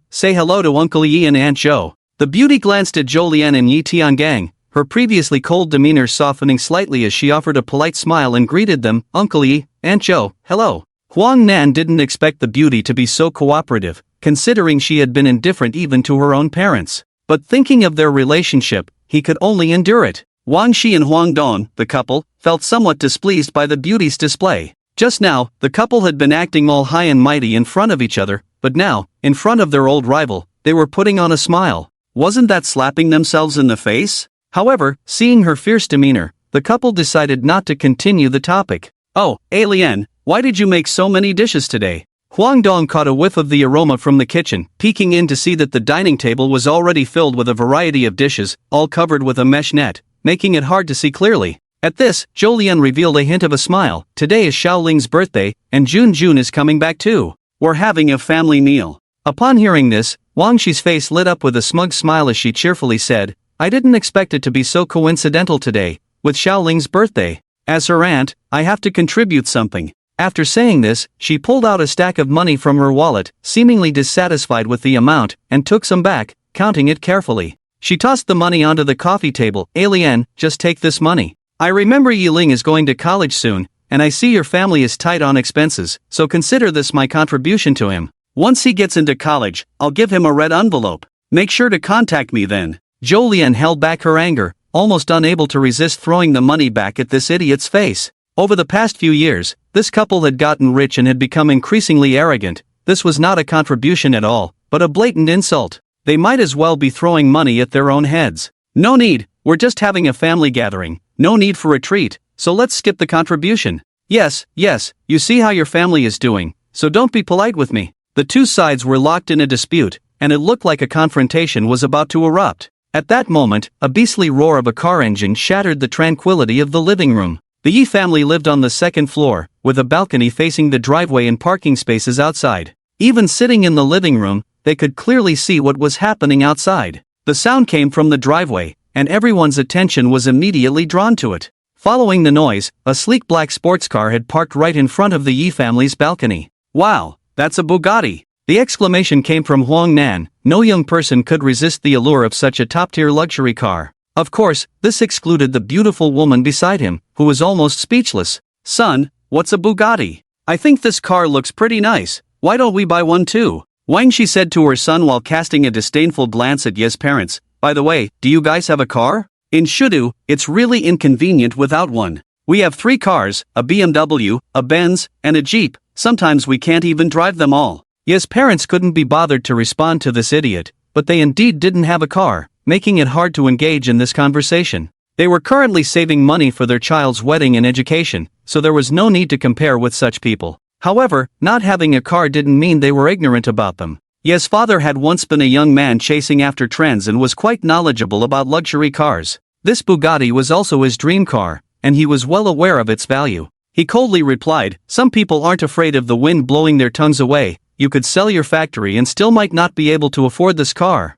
"Say hello to Uncle Yi and Aunt Zhou." The beauty glanced at Zhou Lian and Yi Tiangang, her previously cold demeanor softening slightly as she offered a polite smile and greeted them, "Uncle Yi, Aunt Zhou, hello." Huang Nan didn't expect the beauty to be so cooperative, considering she had been indifferent even to her own parents. But thinking of their relationship, he could only endure it. Wang Shi and Huang Dong, the couple, felt somewhat displeased by the beauty's display. Just now, the couple had been acting all high and mighty in front of each other, but now, in front of their old rival, they were putting on a smile. Wasn't that slapping themselves in the face? However, seeing her fierce demeanor, the couple decided not to continue the topic. "Oh, Lian, why did you make so many dishes today?" Huang Dong caught a whiff of the aroma from the kitchen, peeking in to see that the dining table was already filled with a variety of dishes, all covered with a mesh net, making it hard to see clearly. At this, Jolien revealed a hint of a smile. Today is Xiaoling's birthday, and Jun is coming back too. We're having a family meal. Upon hearing this, Wang Shi's face lit up with a smug smile as she cheerfully said, I didn't expect it to be so coincidental today, with Xiaoling's birthday. As her aunt, I have to contribute something. After saying this, she pulled out a stack of money from her wallet, seemingly dissatisfied with the amount, and took some back, counting it carefully. She tossed the money onto the coffee table. Alien, just take this money. I remember Yiling is going to college soon, and I see your family is tight on expenses, so consider this my contribution to him. Once he gets into college, I'll give him a red envelope. Make sure to contact me then. Jolien held back her anger, almost unable to resist throwing the money back at this idiot's face. Over the past few years, this couple had gotten rich and had become increasingly arrogant. This was not a contribution at all, but a blatant insult. They might as well be throwing money at their own heads. No need, we're just having a family gathering. No need for a treat, so let's skip the contribution. Yes, you see how your family is doing, so don't be polite with me. The two sides were locked in a dispute, and it looked like a confrontation was about to erupt. At that moment, a beastly roar of a car engine shattered the tranquility of the living room. The Yi family lived on the second floor, with a balcony facing the driveway and parking spaces outside. Even sitting in the living room, they could clearly see what was happening outside. The sound came from the driveway, and everyone's attention was immediately drawn to it. Following the noise, a sleek black sports car had parked right in front of the Yi family's balcony. Wow, that's a Bugatti! The exclamation came from Huang Nan. No young person could resist the allure of such a top-tier luxury car. Of course, this excluded the beautiful woman beside him, who was almost speechless. Son, what's a Bugatti? I think this car looks pretty nice. Why don't we buy one too? Wang Shi said to her son while casting a disdainful glance at Ye's parents. By the way, do you guys have a car? In Shudu, it's really inconvenient without one. We have 3 cars, a BMW, a Benz, and a Jeep. Sometimes we can't even drive them all. Ye's parents couldn't be bothered to respond to this idiot, but they indeed didn't have a car, making it hard to engage in this conversation. They were currently saving money for their child's wedding and education, so there was no need to compare with such people. However, not having a car didn't mean they were ignorant about them. Ye's father had once been a young man chasing after trends and was quite knowledgeable about luxury cars. This Bugatti was also his dream car, and he was well aware of its value. He coldly replied, some people aren't afraid of the wind blowing their tongues away. You could sell your factory and still might not be able to afford this car.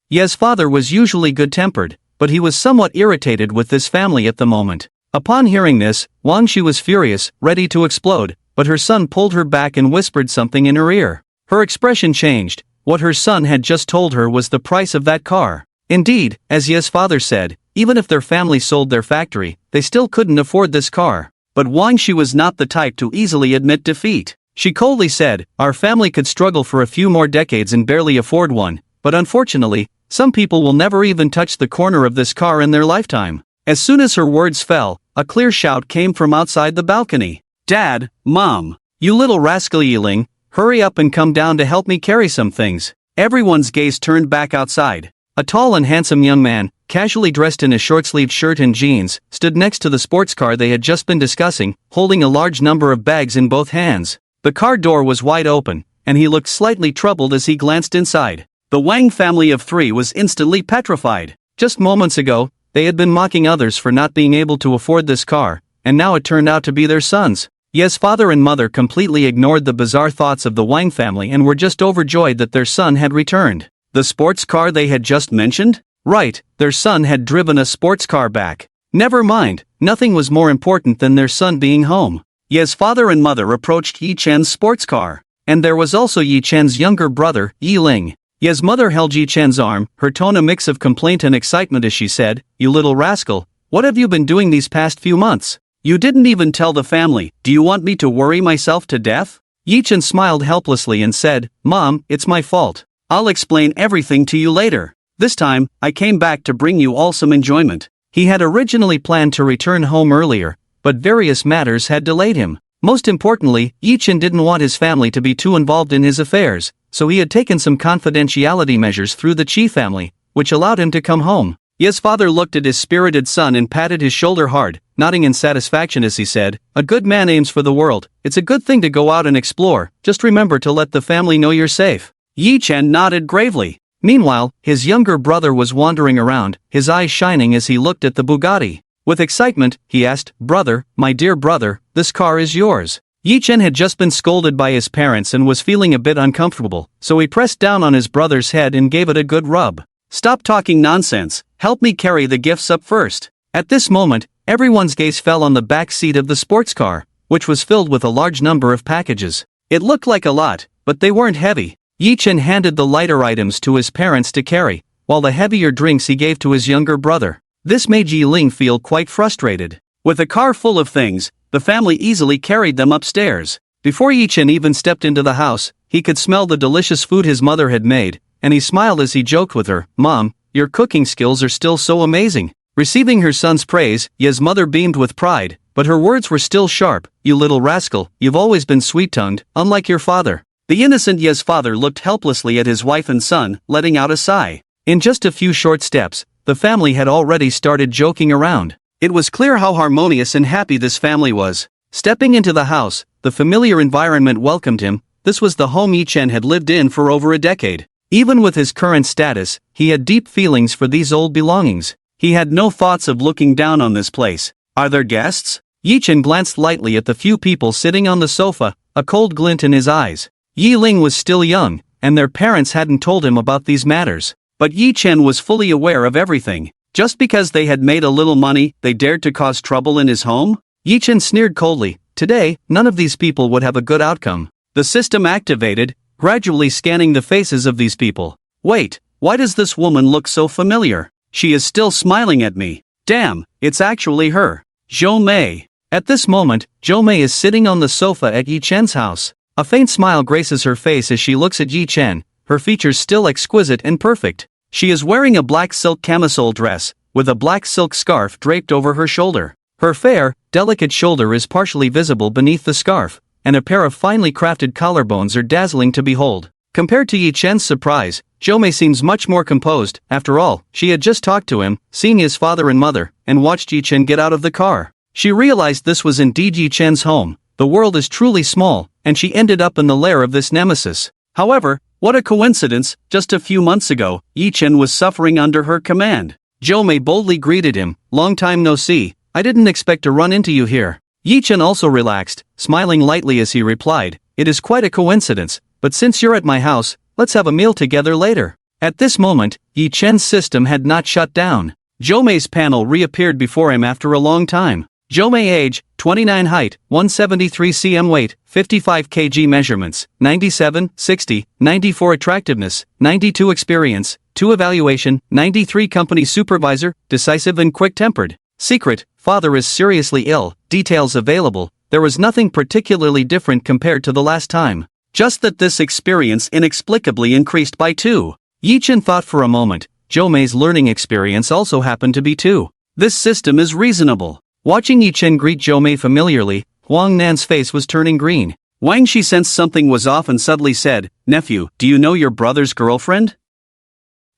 Ye's father was usually good-tempered, but he was somewhat irritated with this family at the moment. Upon hearing this, Wang Shi was furious, ready to explode, but her son pulled her back and whispered something in her ear. Her expression changed. What her son had just told her was the price of that car. Indeed, as Ye's father said, even if their family sold their factory, they still couldn't afford this car. But Wang Shi was not the type to easily admit defeat. She coldly said, our family could struggle for a few more decades and barely afford one, but unfortunately, some people will never even touch the corner of this car in their lifetime. As soon as her words fell, a clear shout came from outside the balcony. Dad, Mom, you little rascal Yiling, hurry up and come down to help me carry some things. Everyone's gaze turned back outside. A tall and handsome young man, casually dressed in a short-sleeved shirt and jeans, stood next to the sports car they had just been discussing, holding a large number of bags in both hands. The car door was wide open, and he looked slightly troubled as he glanced inside. The Wang family of 3 was instantly petrified. Just moments ago, they had been mocking others for not being able to afford this car, and now it turned out to be their sons. Ye's father and mother completely ignored the bizarre thoughts of the Wang family and were just overjoyed that their son had returned. The sports car they had just mentioned? Right, their son had driven a sports car back. Never mind, nothing was more important than their son being home. Ye's father and mother approached Yi Chen's sports car. And there was also Yi Chen's younger brother, Yiling. Ye's mother held Yi Chen's arm, her tone a mix of complaint and excitement as she said, you little rascal, what have you been doing these past few months? You didn't even tell the family. Do you want me to worry myself to death? Yi Chen smiled helplessly and said, Mom, it's my fault. I'll explain everything to you later. This time, I came back to bring you all some enjoyment. He had originally planned to return home earlier, but various matters had delayed him. Most importantly, Yi Chen didn't want his family to be too involved in his affairs, so he had taken some confidentiality measures through the Qi family, which allowed him to come home. Ye's father looked at his spirited son and patted his shoulder hard, nodding in satisfaction as he said, a good man aims for the world. It's a good thing to go out and explore, just remember to let the family know you're safe. Yi Chen nodded gravely. Meanwhile, his younger brother was wandering around, his eyes shining as he looked at the Bugatti. With excitement, he asked, "Brother, my dear brother, this car is yours." Yi Chen had just been scolded by his parents and was feeling a bit uncomfortable, so he pressed down on his brother's head and gave it a good rub. "Stop talking nonsense, help me carry the gifts up first." At this moment, everyone's gaze fell on the back seat of the sports car, which was filled with a large number of packages. It looked like a lot, but they weren't heavy. Yi Chen handed the lighter items to his parents to carry, while the heavier drinks he gave to his younger brother. This made Yi Ling feel quite frustrated. With a car full of things, the family easily carried them upstairs. Before Yi Chen even stepped into the house, he could smell the delicious food his mother had made, and he smiled as he joked with her, "Mom, your cooking skills are still so amazing." Receiving her son's praise, Ye's mother beamed with pride, but her words were still sharp. "You little rascal, you've always been sweet-tongued, unlike your father." The innocent Ye's father looked helplessly at his wife and son, letting out a sigh. In just a few short steps, the family had already started joking around. It was clear how harmonious and happy this family was. Stepping into the house, the familiar environment welcomed him. This was the home Yi Chen had lived in for over a decade. Even with his current status, he had deep feelings for these old belongings. He had no thoughts of looking down on this place. "Are there guests?" Yi Chen glanced lightly at the few people sitting on the sofa, a cold glint in his eyes. Yi Ling was still young, and their parents hadn't told him about these matters. But Yi Chen was fully aware of everything. Just because they had made a little money, they dared to cause trouble in his home? Yi Chen sneered coldly. Today, none of these people would have a good outcome. The system activated, gradually scanning the faces of these people. "Wait, why does this woman look so familiar? She is still smiling at me. Damn, it's actually her. Zhou Mei." At this moment, Zhou Mei is sitting on the sofa at Yi Chen's house. A faint smile graces her face as she looks at Yi Chen, her features still exquisite and perfect. She is wearing a black silk camisole dress, with a black silk scarf draped over her shoulder. Her fair, delicate shoulder is partially visible beneath the scarf, and a pair of finely crafted collarbones are dazzling to behold. Compared to Yi Chen's surprise, Zhou Mei seems much more composed. After all, she had just talked to him, seen his father and mother, and watched Yi Chen get out of the car. She realized this was indeed Yi Chen's home. The world is truly small, and she ended up in the lair of this nemesis. However, what a coincidence, just a few months ago, Yi Chen was suffering under her command. Zhou Mei boldly greeted him, "Long time no see, I didn't expect to run into you here." Yi Chen also relaxed, smiling lightly as he replied, "It is quite a coincidence, but since you're at my house, let's have a meal together later." At this moment, Yi Chen's system had not shut down. Zhou Mei's panel reappeared before him after a long time. Zhou Mei age, 29 height, 173 cm weight, 55 kg measurements, 97, 60, 94 attractiveness, 92 experience, 2 evaluation, 93 company supervisor, decisive and quick-tempered. Secret, father is seriously ill, details available. There was nothing particularly different compared to the last time. Just that this experience inexplicably increased by 2. Yi Chen thought for a moment. Zhou Mei's learning experience also happened to be 2. This system is reasonable. Watching Yi Chen greet Zhou Mei familiarly, Huang Nan's face was turning green. Wang Shi sensed something was off and subtly said, "Nephew, do you know your brother's girlfriend?"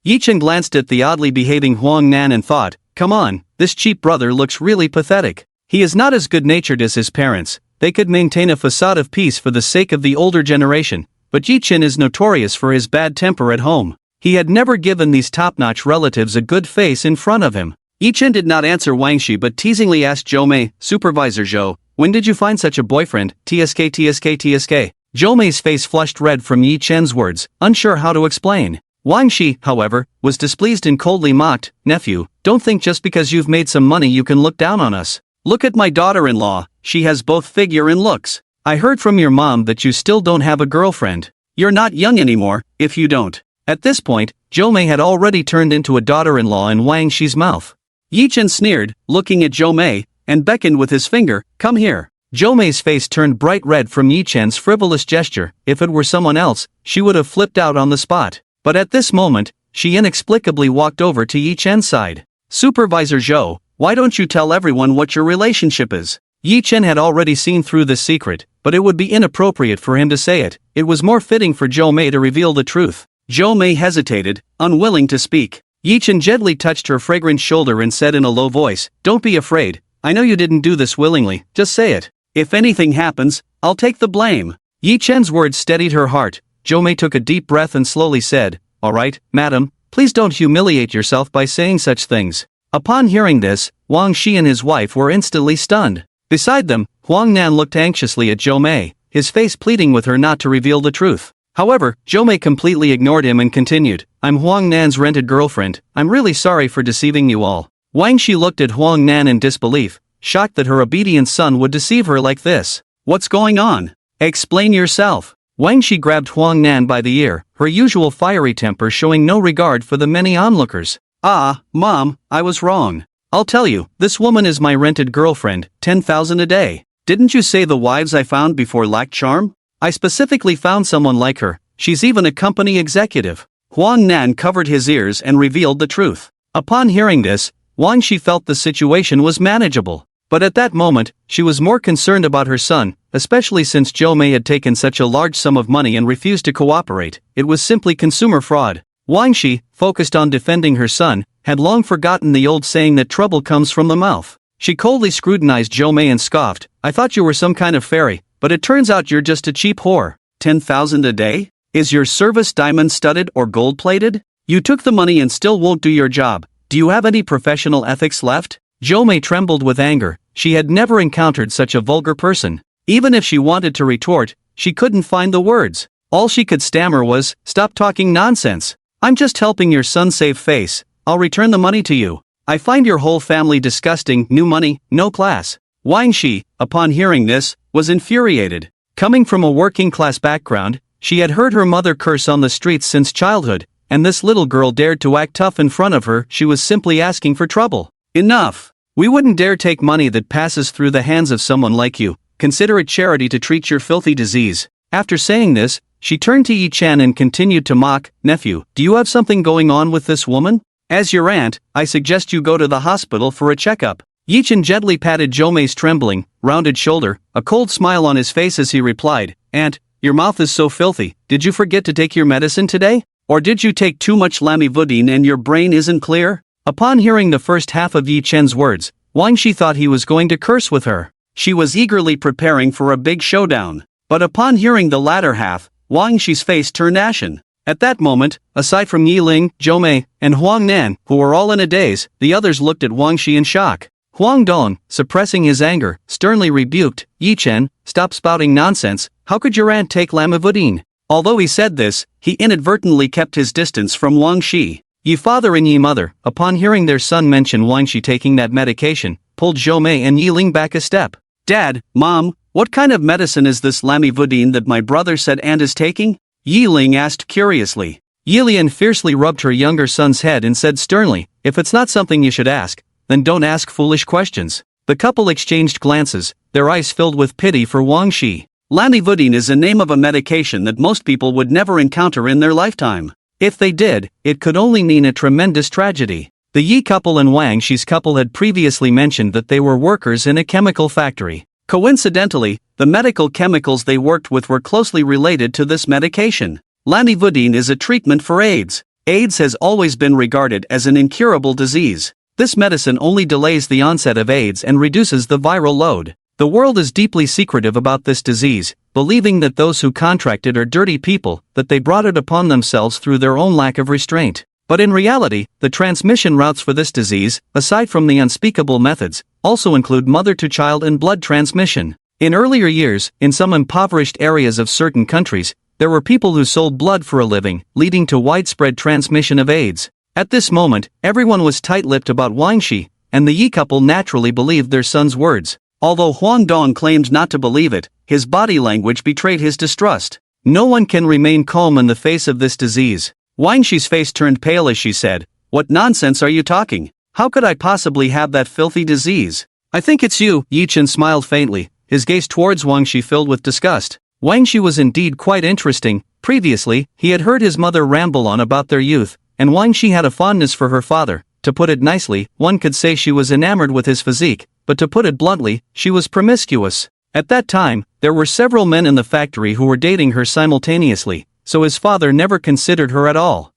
Yi Chen glanced at the oddly behaving Huang Nan and thought, "Come on, this cheap brother looks really pathetic. He is not as good-natured as his parents. They could maintain a facade of peace for the sake of the older generation, but Yi Chen is notorious for his bad temper at home." He had never given these top-notch relatives a good face in front of him. Yi Chen did not answer Wang Shi but teasingly asked Zhou Mei, "Supervisor Zhou, when did you find such a boyfriend, TSK. Zhou Mei's face flushed red from Yi Chen's words, unsure how to explain. Wang Shi, however, was displeased and coldly mocked, "Nephew, don't think just because you've made some money you can look down on us. Look at my daughter-in-law, she has both figure and looks. I heard from your mom that you still don't have a girlfriend. You're not young anymore, if you don't." At this point, Zhou Mei had already turned into a daughter-in-law in Wang Shi's mouth. Yi Chen sneered, looking at Zhou Mei, and beckoned with his finger, "Come here." Zhou Mei's face turned bright red from Yi Chen's frivolous gesture. If it were someone else, she would have flipped out on the spot. But at this moment, she inexplicably walked over to Yi Chen's side. "Supervisor Zhou, why don't you tell everyone what your relationship is?" Yi Chen had already seen through this secret, but it would be inappropriate for him to say it. It was more fitting for Zhou Mei to reveal the truth. Zhou Mei hesitated, unwilling to speak. Yi Chen gently touched her fragrant shoulder and said in a low voice, "Don't be afraid. I know you didn't do this willingly, just say it. If anything happens, I'll take the blame." Yi Chen's words steadied her heart. Zhou Mei took a deep breath and slowly said, "All right, madam, please don't humiliate yourself by saying such things. Upon hearing this, Wang Shi and his wife were instantly stunned. Beside them, Huang Nan looked anxiously at Zhou Mei, his face pleading with her not to reveal the truth. However, Zhou Mei completely ignored him and continued, "I'm Huang Nan's rented girlfriend, I'm really sorry for deceiving you all." Wang Shi looked at Huang Nan in disbelief, shocked that her obedient son would deceive her like this. "What's going on? Explain yourself." Wang Shi grabbed Huang Nan by the ear, her usual fiery temper showing no regard for the many onlookers. "Ah, Mom, I was wrong. I'll tell you, this woman is my rented girlfriend, 10,000 a day. Didn't you say the wives I found before lacked charm? I specifically found someone like her, she's even a company executive." Huang Nan covered his ears and revealed the truth. Upon hearing this, Wang Shi felt the situation was manageable. But at that moment, she was more concerned about her son, especially since Zhou Mei had taken such a large sum of money and refused to cooperate. It was simply consumer fraud. Wang Shi, focused on defending her son, had long forgotten the old saying that trouble comes from the mouth. She coldly scrutinized Zhou Mei and scoffed, "I thought you were some kind of fairy, but it turns out you're just a cheap whore. 10,000 a day? Is your service diamond-studded or gold-plated? You took the money and still won't do your job. Do you have any professional ethics left?" Zhou Mei trembled with anger. She had never encountered such a vulgar person. Even if she wanted to retort, she couldn't find the words. All she could stammer was, "Stop talking nonsense. I'm just helping your son save face. I'll return the money to you. I find your whole family disgusting, new money, no class." Wang Shi, upon hearing this, was infuriated. Coming from a working-class background, she had heard her mother curse on the streets since childhood, and this little girl dared to act tough in front of her. She was simply asking for trouble. "Enough! We wouldn't dare take money that passes through the hands of someone like you. Consider it charity to treat your filthy disease." After saying this, she turned to Yi Chen and continued to mock, "Nephew, do you have something going on with this woman? As your aunt, I suggest you go to the hospital for a checkup." Yi Chen gently patted Zhou Mei's trembling, rounded shoulder, a cold smile on his face as he replied, "Aunt, your mouth is so filthy, did you forget to take your medicine today? Or did you take too much lamivudine and your brain isn't clear?" Upon hearing the first half of Yi Chen's words, Wang Shi thought he was going to curse with her. She was eagerly preparing for a big showdown. But upon hearing the latter half, Wang Shi's face turned ashen. At that moment, aside from Yi Ling, Zhou Mei, and Huang Nan, who were all in a daze, the others looked at Wang Shi in shock. Huang Dong, suppressing his anger, sternly rebuked, "Yi Chen, stop spouting nonsense, how could your aunt take lamivudine?" Although he said this, he inadvertently kept his distance from Wang Shi. Yi father and Yi mother, upon hearing their son mention Wang Shi taking that medication, pulled Zhou Mei and Yi Ling back a step. "Dad, Mom, what kind of medicine is this lamivudine that my brother said aunt is taking?" Yi Ling asked curiously. Yi Lian fiercely rubbed her younger son's head and said sternly, "If it's not something you should ask, then don't ask foolish questions." The couple exchanged glances, their eyes filled with pity for Wang Shi. Lamivudine is a name of a medication that most people would never encounter in their lifetime. If they did, it could only mean a tremendous tragedy. The Yi couple and Wang Shi's couple had previously mentioned that they were workers in a chemical factory. Coincidentally, the medical chemicals they worked with were closely related to this medication. Lamivudine is a treatment for AIDS. AIDS has always been regarded as an incurable disease. This medicine only delays the onset of AIDS and reduces the viral load. The world is deeply secretive about this disease, believing that those who contract it are dirty people, that they brought it upon themselves through their own lack of restraint. But in reality, the transmission routes for this disease, aside from the unspeakable methods, also include mother-to-child and blood transmission. In earlier years, in some impoverished areas of certain countries, there were people who sold blood for a living, leading to widespread transmission of AIDS. At this moment, everyone was tight-lipped about Wang Shi, and the Yi couple naturally believed their son's words. Although Huang Dong claimed not to believe it, his body language betrayed his distrust. No one can remain calm in the face of this disease. Wang Shi's face turned pale as she said, "What nonsense are you talking? How could I possibly have that filthy disease?" "I think it's you." Yi Chen smiled faintly, his gaze towards Wang Shi filled with disgust. Wang Shi was indeed quite interesting. Previously, he had heard his mother ramble on about their youth, and Wang Shi had a fondness for her father. To put it nicely, one could say she was enamored with his physique, but to put it bluntly, she was promiscuous. At that time, there were several men in the factory who were dating her simultaneously, so his father never considered her at all.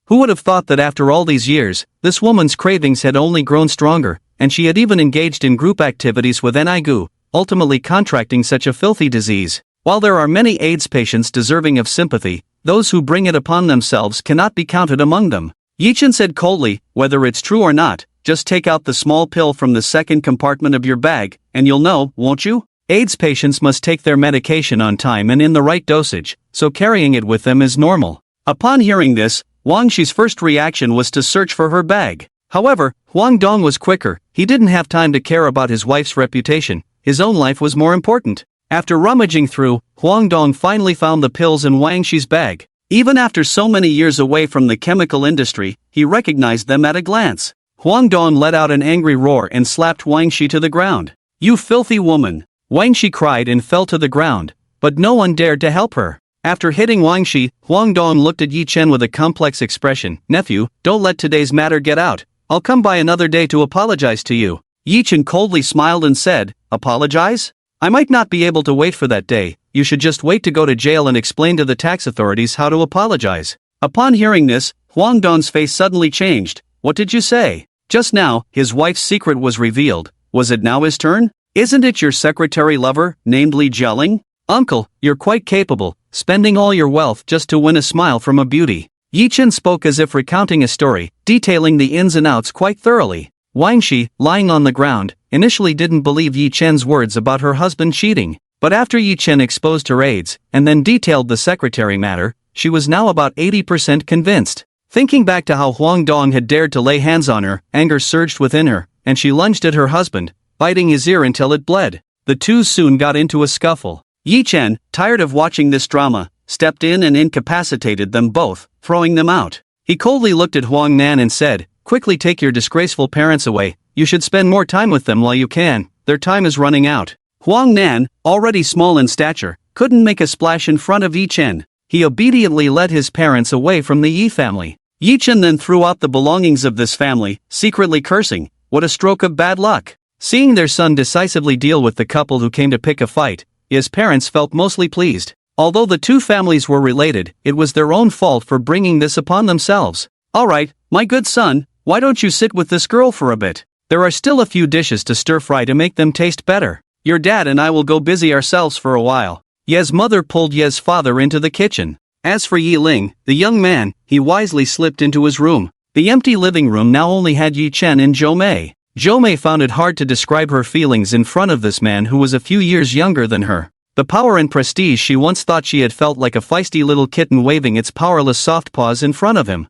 Who would have thought that after all these years, this woman's cravings had only grown stronger, and she had even engaged in group activities with Nigu, ultimately contracting such a filthy disease. While there are many AIDS patients deserving of sympathy, those who bring it upon themselves cannot be counted among them. Yi Chen said coldly, "Whether it's true or not, just take out the small pill from the second compartment of your bag, and you'll know, won't you? AIDS patients must take their medication on time and in the right dosage, so carrying it with them is normal. Upon hearing this, Wang Shi's first reaction was to search for her bag. However, Huang Dong was quicker. He didn't have time to care about his wife's reputation. His own life was more important. After rummaging through, Huang Dong finally found the pills in Wang Shi's bag. Even after so many years away from the chemical industry, he recognized them at a glance. Huang Dong let out an angry roar and slapped Wang Shi to the ground. "You filthy woman!" Wang Shi cried and fell to the ground, but no one dared to help her. After hitting Wang Shi, Huang Dong looked at Yi Chen with a complex expression. "Nephew, don't let today's matter get out. I'll come by another day to apologize to you." Yi Chen coldly smiled and said, "Apologize? I might not be able to wait for that day. You should just wait to go to jail and explain to the tax authorities how to apologize." Upon hearing this, Huang Dong's face suddenly changed. "What did you say?" Just now, his wife's secret was revealed. Was it now his turn? "Isn't it your secretary lover, named Li Jialing? Uncle, you're quite capable, spending all your wealth just to win a smile from a beauty." Yi Chen spoke as if recounting a story, detailing the ins and outs quite thoroughly. Wang Shi, lying on the ground, initially didn't believe Yi Chen's words about her husband cheating. But after Yi Chen exposed her aides, and then detailed the secretary matter, she was now about 80% convinced. Thinking back to how Huang Dong had dared to lay hands on her, anger surged within her, and she lunged at her husband, biting his ear until it bled. The two soon got into a scuffle. Yi Chen, tired of watching this drama, stepped in and incapacitated them both, throwing them out. He coldly looked at Huang Nan and said, "Quickly take your disgraceful parents away. You should spend more time with them while you can. Their time is running out." Huang Nan, already small in stature, couldn't make a splash in front of Yi Chen. He obediently led his parents away from the Yi family. Yi Chen then threw out the belongings of this family, secretly cursing, "What a stroke of bad luck." Seeing their son decisively deal with the couple who came to pick a fight, his parents felt mostly pleased. Although the two families were related, it was their own fault for bringing this upon themselves. "Alright, my good son, why don't you sit with this girl for a bit? There are still a few dishes to stir-fry to make them taste better. Your dad and I will go busy ourselves for a while." Ye's mother pulled Ye's father into the kitchen. As for Yi Ling, the young man, he wisely slipped into his room. The empty living room now only had Yi Chen and Zhou Mei. Zhou Mei found it hard to describe her feelings in front of this man who was a few years younger than her. The power and prestige she once thought she had felt like a feisty little kitten waving its powerless soft paws in front of him.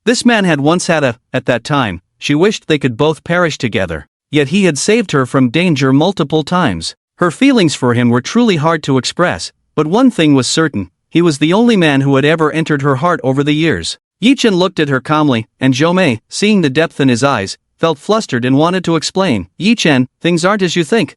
This man had once had at that time, she wished they could both perish together. Yet he had saved her from danger multiple times. Her feelings for him were truly hard to express, but one thing was certain, he was the only man who had ever entered her heart over the years. Yi Chen looked at her calmly, and Zhou Mei, seeing the depth in his eyes, felt flustered and wanted to explain. "Yi Chen, things aren't as you think,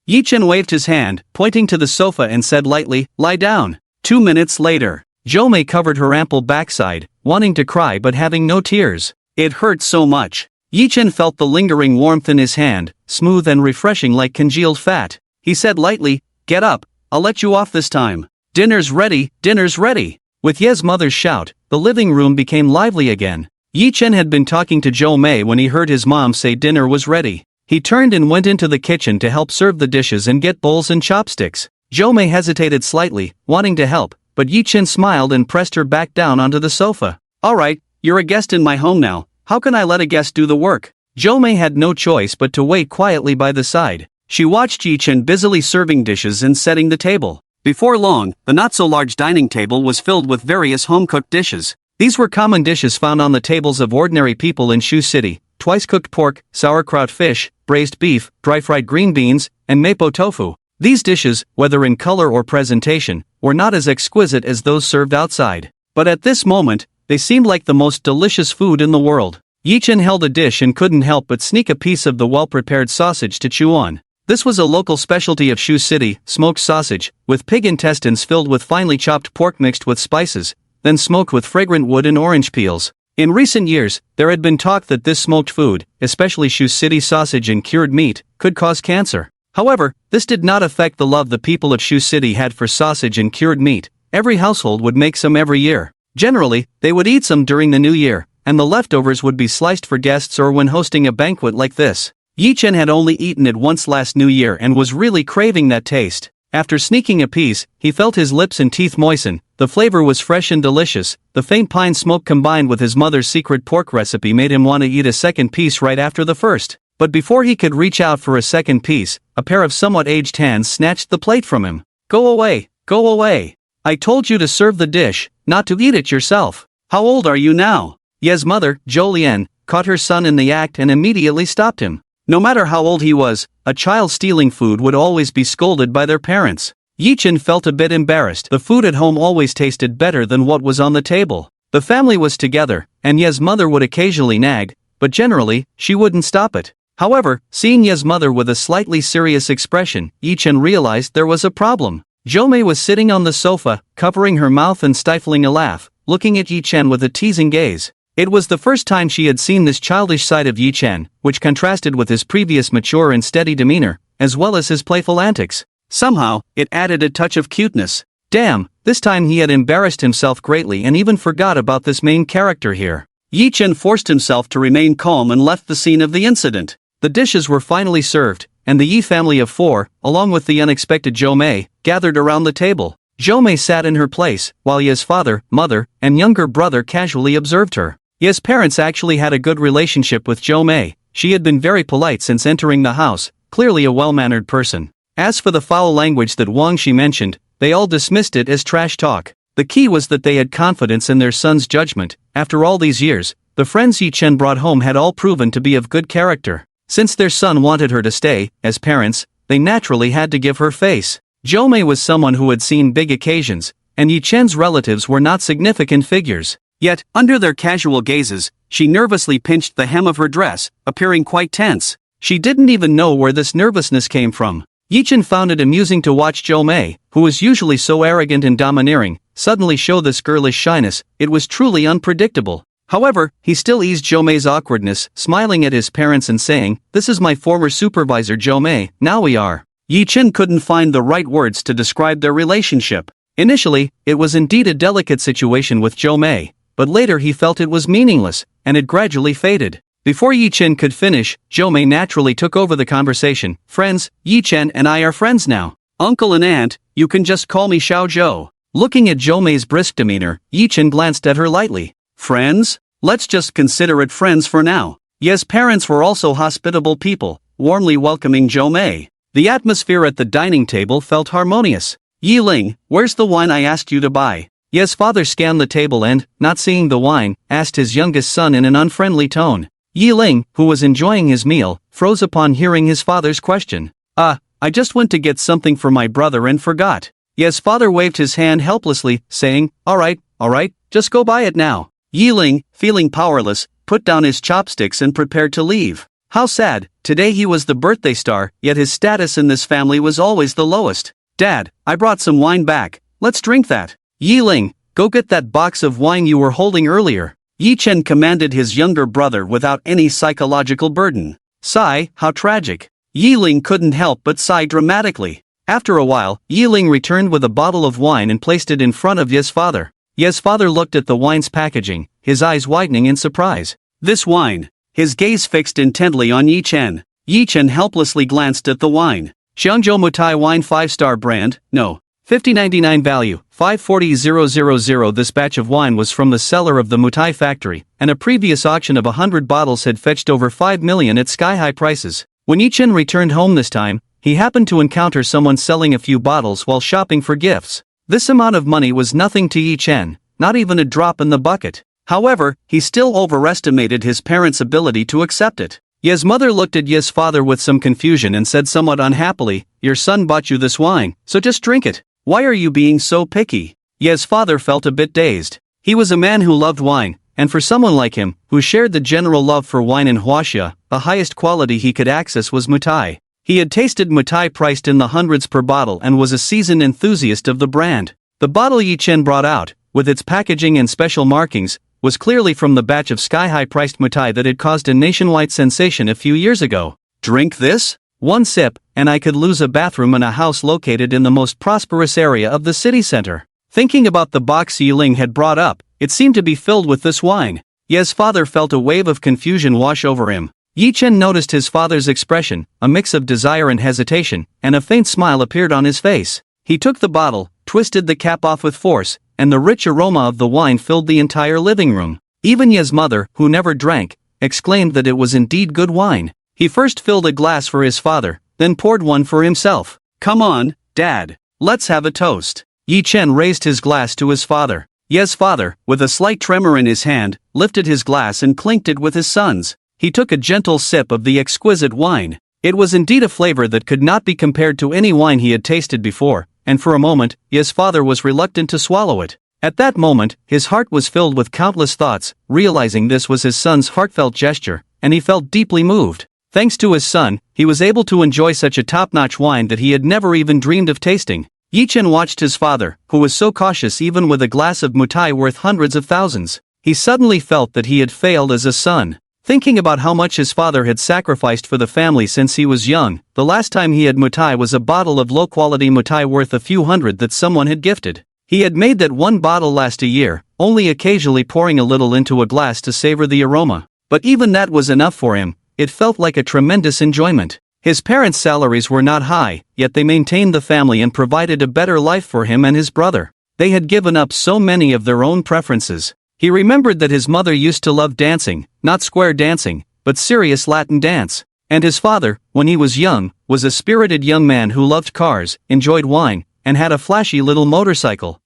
Yi Chen waved his hand, pointing to the sofa and said lightly, "Lie down." 2 minutes later, Zhou Mei covered her ample backside, wanting to cry but having no tears. It hurt so much. Yi Chen felt the lingering warmth in his hand, smooth and refreshing like congealed fat. He said lightly, "Get up, I'll let you off this time. Dinner's ready, dinner's ready." With Ye's mother's shout, the living room became lively again. Yi Chen had been talking to Zhou Mei when he heard his mom say dinner was ready. He turned and went into the kitchen to help serve the dishes and get bowls and chopsticks. Zhou Mei hesitated slightly, wanting to help, but Yi Chen smiled and pressed her back down onto the sofa. "Alright, you're a guest in my home now. How can I let a guest do the work?" Zhou Mei had no choice but to wait quietly by the side. She watched Yi Chen busily serving dishes and setting the table. Before long, the not-so-large dining table was filled with various home-cooked dishes. These were common dishes found on the tables of ordinary people in Shu City: twice-cooked pork, sauerkraut fish, braised beef, dry-fried green beans, and mapo tofu. These dishes, whether in color or presentation, were not as exquisite as those served outside. But at this moment, they seemed like the most delicious food in the world. Yi Chen held a dish and couldn't help but sneak a piece of the well-prepared sausage to chew on. This was a local specialty of Shu City, smoked sausage, with pig intestines filled with finely chopped pork mixed with spices, then smoked with fragrant wood and orange peels. In recent years, there had been talk that this smoked food, especially Shu City sausage and cured meat, could cause cancer. However, this did not affect the love the people of Shu City had for sausage and cured meat. Every household would make some every year. Generally, they would eat some during the new year, and the leftovers would be sliced for guests or when hosting a banquet like this. Yi Chen had only eaten it once last New Year and was really craving that taste. After sneaking a piece, he felt his lips and teeth moisten. The flavor was fresh and delicious. The faint pine smoke combined with his mother's secret pork recipe made him want to eat a second piece right after the first. But before he could reach out for a second piece, a pair of somewhat aged hands snatched the plate from him. "Go away, go away. I told you to serve the dish, not to eat it yourself. How old are you now?" Ye's mother, Jolien, caught her son in the act and immediately stopped him. No matter how old he was, a child stealing food would always be scolded by their parents. Yi-chin felt a bit embarrassed. The food at home always tasted better than what was on the table. The family was together, and Ye's mother would occasionally nag, but generally, she wouldn't stop it. However, seeing Ye's mother with a slightly serious expression, Yi-chin realized there was a problem. Jo-mei was sitting on the sofa, covering her mouth and stifling a laugh, looking at Yi-chin with a teasing gaze. It was the first time she had seen this childish side of Yi-chin, which contrasted with his previous mature and steady demeanor, as well as his playful antics. Somehow, it added a touch of cuteness. Damn, this time he had embarrassed himself greatly and even forgot about this main character here. Yi-chin forced himself to remain calm and left the scene of the incident. The dishes were finally served, and the Yi family of four, along with the unexpected Jo-mei, gathered around the table. Jo-mei sat in her place, while Ye's father, mother, and younger brother casually observed her. Ye's parents actually had a good relationship with Jo-mei. She had been very polite since entering the house, clearly a well-mannered person. As for the foul language that Wang Shi mentioned, they all dismissed it as trash talk. The key was that they had confidence in their son's judgment. After all these years, the friends Yi-chin brought home had all proven to be of good character. Since their son wanted her to stay, as parents, they naturally had to give her face. Jo-mei was someone who had seen big occasions, and Yi-chin's relatives were not significant figures. Yet, under their casual gazes, she nervously pinched the hem of her dress, appearing quite tense. She didn't even know where this nervousness came from. Yi-chin found it amusing to watch Jo-mei, who was usually so arrogant and domineering, suddenly show this girlish shyness. It was truly unpredictable. However, he still eased Jo-mei's awkwardness, smiling at his parents and saying, "This is my former supervisor Jo-mei, now we are." Yi-chin couldn't find the right words to describe their relationship. Initially, it was indeed a delicate situation with Jo-mei, but later he felt it was meaningless, and it gradually faded. Before Yi-chin could finish, Jo-mei naturally took over the conversation. "Friends, Yi-chin and I are friends now. Uncle and aunt, you can just call me Xiao-jo." Looking at Jo-mei's brisk demeanor, Yi-chin glanced at her lightly. "Friends? Let's just consider it friends for now." Ye's parents were also hospitable people, warmly welcoming Jo-mei. The atmosphere at the dining table felt harmonious. "Yi-ling, where's the wine I asked you to buy?" Ye's father scanned the table and, not seeing the wine, asked his youngest son in an unfriendly tone. Yi-ling, who was enjoying his meal, froze upon hearing his father's question. I just went to get something for my brother and forgot." Ye's father waved his hand helplessly, saying, all right, just go buy it now." Yi-ling, feeling powerless, put down his chopsticks and prepared to leave. How sad, today he was the birthday star, yet his status in this family was always the lowest. "Dad, I brought some wine back, let's drink that." "Yi-ling, go get that box of wine you were holding earlier." Yi-chin commanded his younger brother without any psychological burden. Sigh, how tragic. Yi-ling couldn't help but sigh dramatically. After a while, Yi-ling returned with a bottle of wine and placed it in front of Ye's father. Ye's father looked at the wine's packaging, his eyes widening in surprise. "This wine." His gaze fixed intently on Yi-chin. Yi-chin helplessly glanced at the wine. "Xiangzhou Mutai Wine 5-star brand, no. 50.99 value, 540,000. This batch of wine was from the cellar of the Mutai factory, and a previous auction of 100 bottles had fetched over 5 million at sky-high prices. When Yi-chin returned home this time, he happened to encounter someone selling a few bottles while shopping for gifts. This amount of money was nothing to Yi-chin, not even a drop in the bucket. However, he still overestimated his parents' ability to accept it. Ye's mother looked at Ye's father with some confusion and said somewhat unhappily, "Your son bought you this wine, so just drink it. Why are you being so picky?" Ye's father felt a bit dazed. He was a man who loved wine, and for someone like him, who shared the general love for wine in Huaxia, the highest quality he could access was Mutai. He had tasted Mutai priced in the hundreds per bottle and was a seasoned enthusiast of the brand. The bottle Yi-chin brought out, with its packaging and special markings, was clearly from the batch of sky-high priced Mutai that had caused a nationwide sensation a few years ago. "Drink this? One sip, and I could lose a bathroom in a house located in the most prosperous area of the city center." Thinking about the box Yi-ling had brought up, it seemed to be filled with this wine. Ye's father felt a wave of confusion wash over him. Yi-chin noticed his father's expression, a mix of desire and hesitation, and a faint smile appeared on his face. He took the bottle, twisted the cap off with force, and the rich aroma of the wine filled the entire living room. Even Ye's mother, who never drank, exclaimed that it was indeed good wine. He first filled a glass for his father, then poured one for himself. "Come on, Dad. Let's have a toast." Yi Chen raised his glass to his father. Ye's father, with a slight tremor in his hand, lifted his glass and clinked it with his son's. He took a gentle sip of the exquisite wine. It was indeed a flavor that could not be compared to any wine he had tasted before, and for a moment, Ye's father was reluctant to swallow it. At that moment, his heart was filled with countless thoughts, realizing this was his son's heartfelt gesture, and he felt deeply moved. Thanks to his son, he was able to enjoy such a top-notch wine that he had never even dreamed of tasting. Yi Chen watched his father, who was so cautious even with a glass of mutai worth hundreds of thousands. He suddenly felt that he had failed as a son. Thinking about how much his father had sacrificed for the family since he was young, the last time he had mutai was a bottle of low-quality mutai worth a few hundred that someone had gifted. He had made that one bottle last a year, only occasionally pouring a little into a glass to savor the aroma. But even that was enough for him. It felt like a tremendous enjoyment. His parents' salaries were not high, yet they maintained the family and provided a better life for him and his brother. They had given up so many of their own preferences. He remembered that his mother used to love dancing, not square dancing, but serious Latin dance. And his father, when he was young, was a spirited young man who loved cars, enjoyed wine, and had a flashy little motorcycle.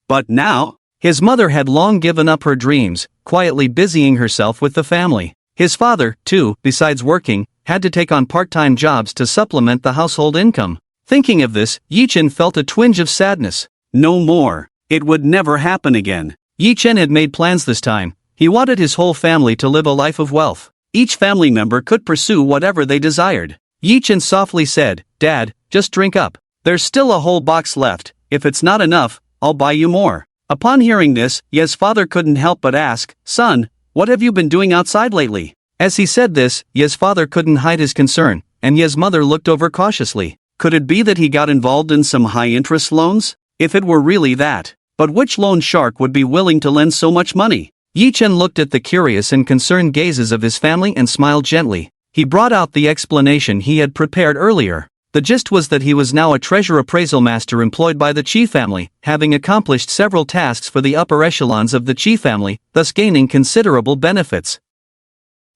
But now, his mother had long given up her dreams, quietly busying herself with the family. His father, too, besides working, had to take on part-time jobs to supplement the household income. Thinking of this, Yi Chen felt a twinge of sadness. No more. It would never happen again. Yi Chen had made plans this time. He wanted his whole family to live a life of wealth. Each family member could pursue whatever they desired. Yi Chen softly said, "Dad, just drink up. There's still a whole box left. If it's not enough, I'll buy you more." Upon hearing this, Ye's father couldn't help but ask, "Son, what have you been doing outside lately?" As he said this, Ye's father couldn't hide his concern, and Ye's mother looked over cautiously. Could it be that he got involved in some high-interest loans? If it were really that. But which loan shark would be willing to lend so much money? Yi Chen looked at the curious and concerned gazes of his family and smiled gently. He brought out the explanation he had prepared earlier. The gist was that he was now a treasure appraisal master employed by the Qi family, having accomplished several tasks for the upper echelons of the Qi family, thus gaining considerable benefits.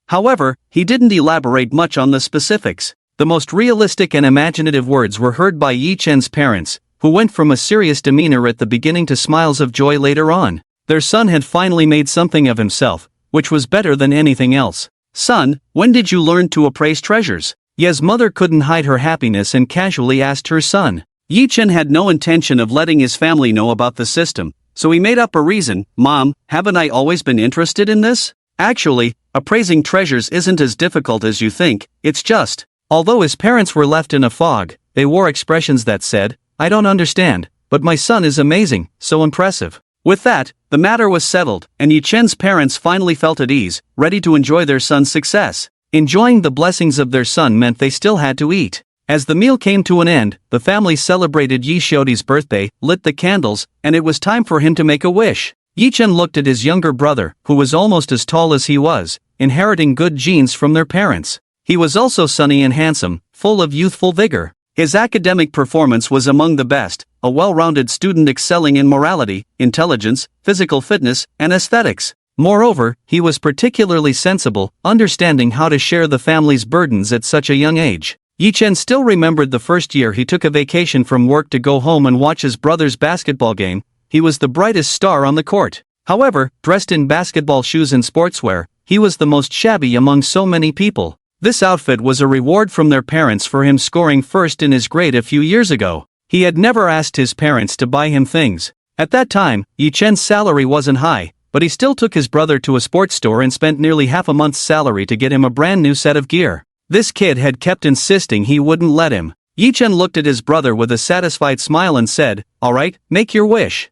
However, he didn't elaborate much on the specifics. The most realistic and imaginative words were heard by Yi Chen's parents, who went from a serious demeanor at the beginning to smiles of joy later on. Their son had finally made something of himself, which was better than anything else. "Son, when did you learn to appraise treasures?" Ye's mother couldn't hide her happiness and casually asked her son. Yi Chen had no intention of letting his family know about the system, so he made up a reason. "Mom, haven't I always been interested in this? Actually, appraising treasures isn't as difficult as you think, it's just..." Although his parents were left in a fog, they wore expressions that said, "I don't understand, but my son is amazing, so impressive." With that, the matter was settled, and Yi Chen's parents finally felt at ease, ready to enjoy their son's success. Enjoying the blessings of their son meant they still had to eat. As the meal came to an end, the family celebrated Yi Xiudi's birthday, lit the candles, and it was time for him to make a wish. Yi Chen looked at his younger brother, who was almost as tall as he was, inheriting good genes from their parents. He was also sunny and handsome, full of youthful vigor. His academic performance was among the best, a well-rounded student excelling in morality, intelligence, physical fitness, and aesthetics. Moreover, he was particularly sensible, understanding how to share the family's burdens at such a young age. Yi Chen still remembered the first year he took a vacation from work to go home and watch his brother's basketball game. He was the brightest star on the court. However, dressed in basketball shoes and sportswear, he was the most shabby among so many people. This outfit was a reward from their parents for him scoring first in his grade a few years ago. He had never asked his parents to buy him things. At that time, Yi Chen's salary wasn't high, but he still took his brother to a sports store and spent nearly half a month's salary to get him a brand new set of gear. This kid had kept insisting he wouldn't let him. Yi Chen looked at his brother with a satisfied smile and said, "All right, make your wish.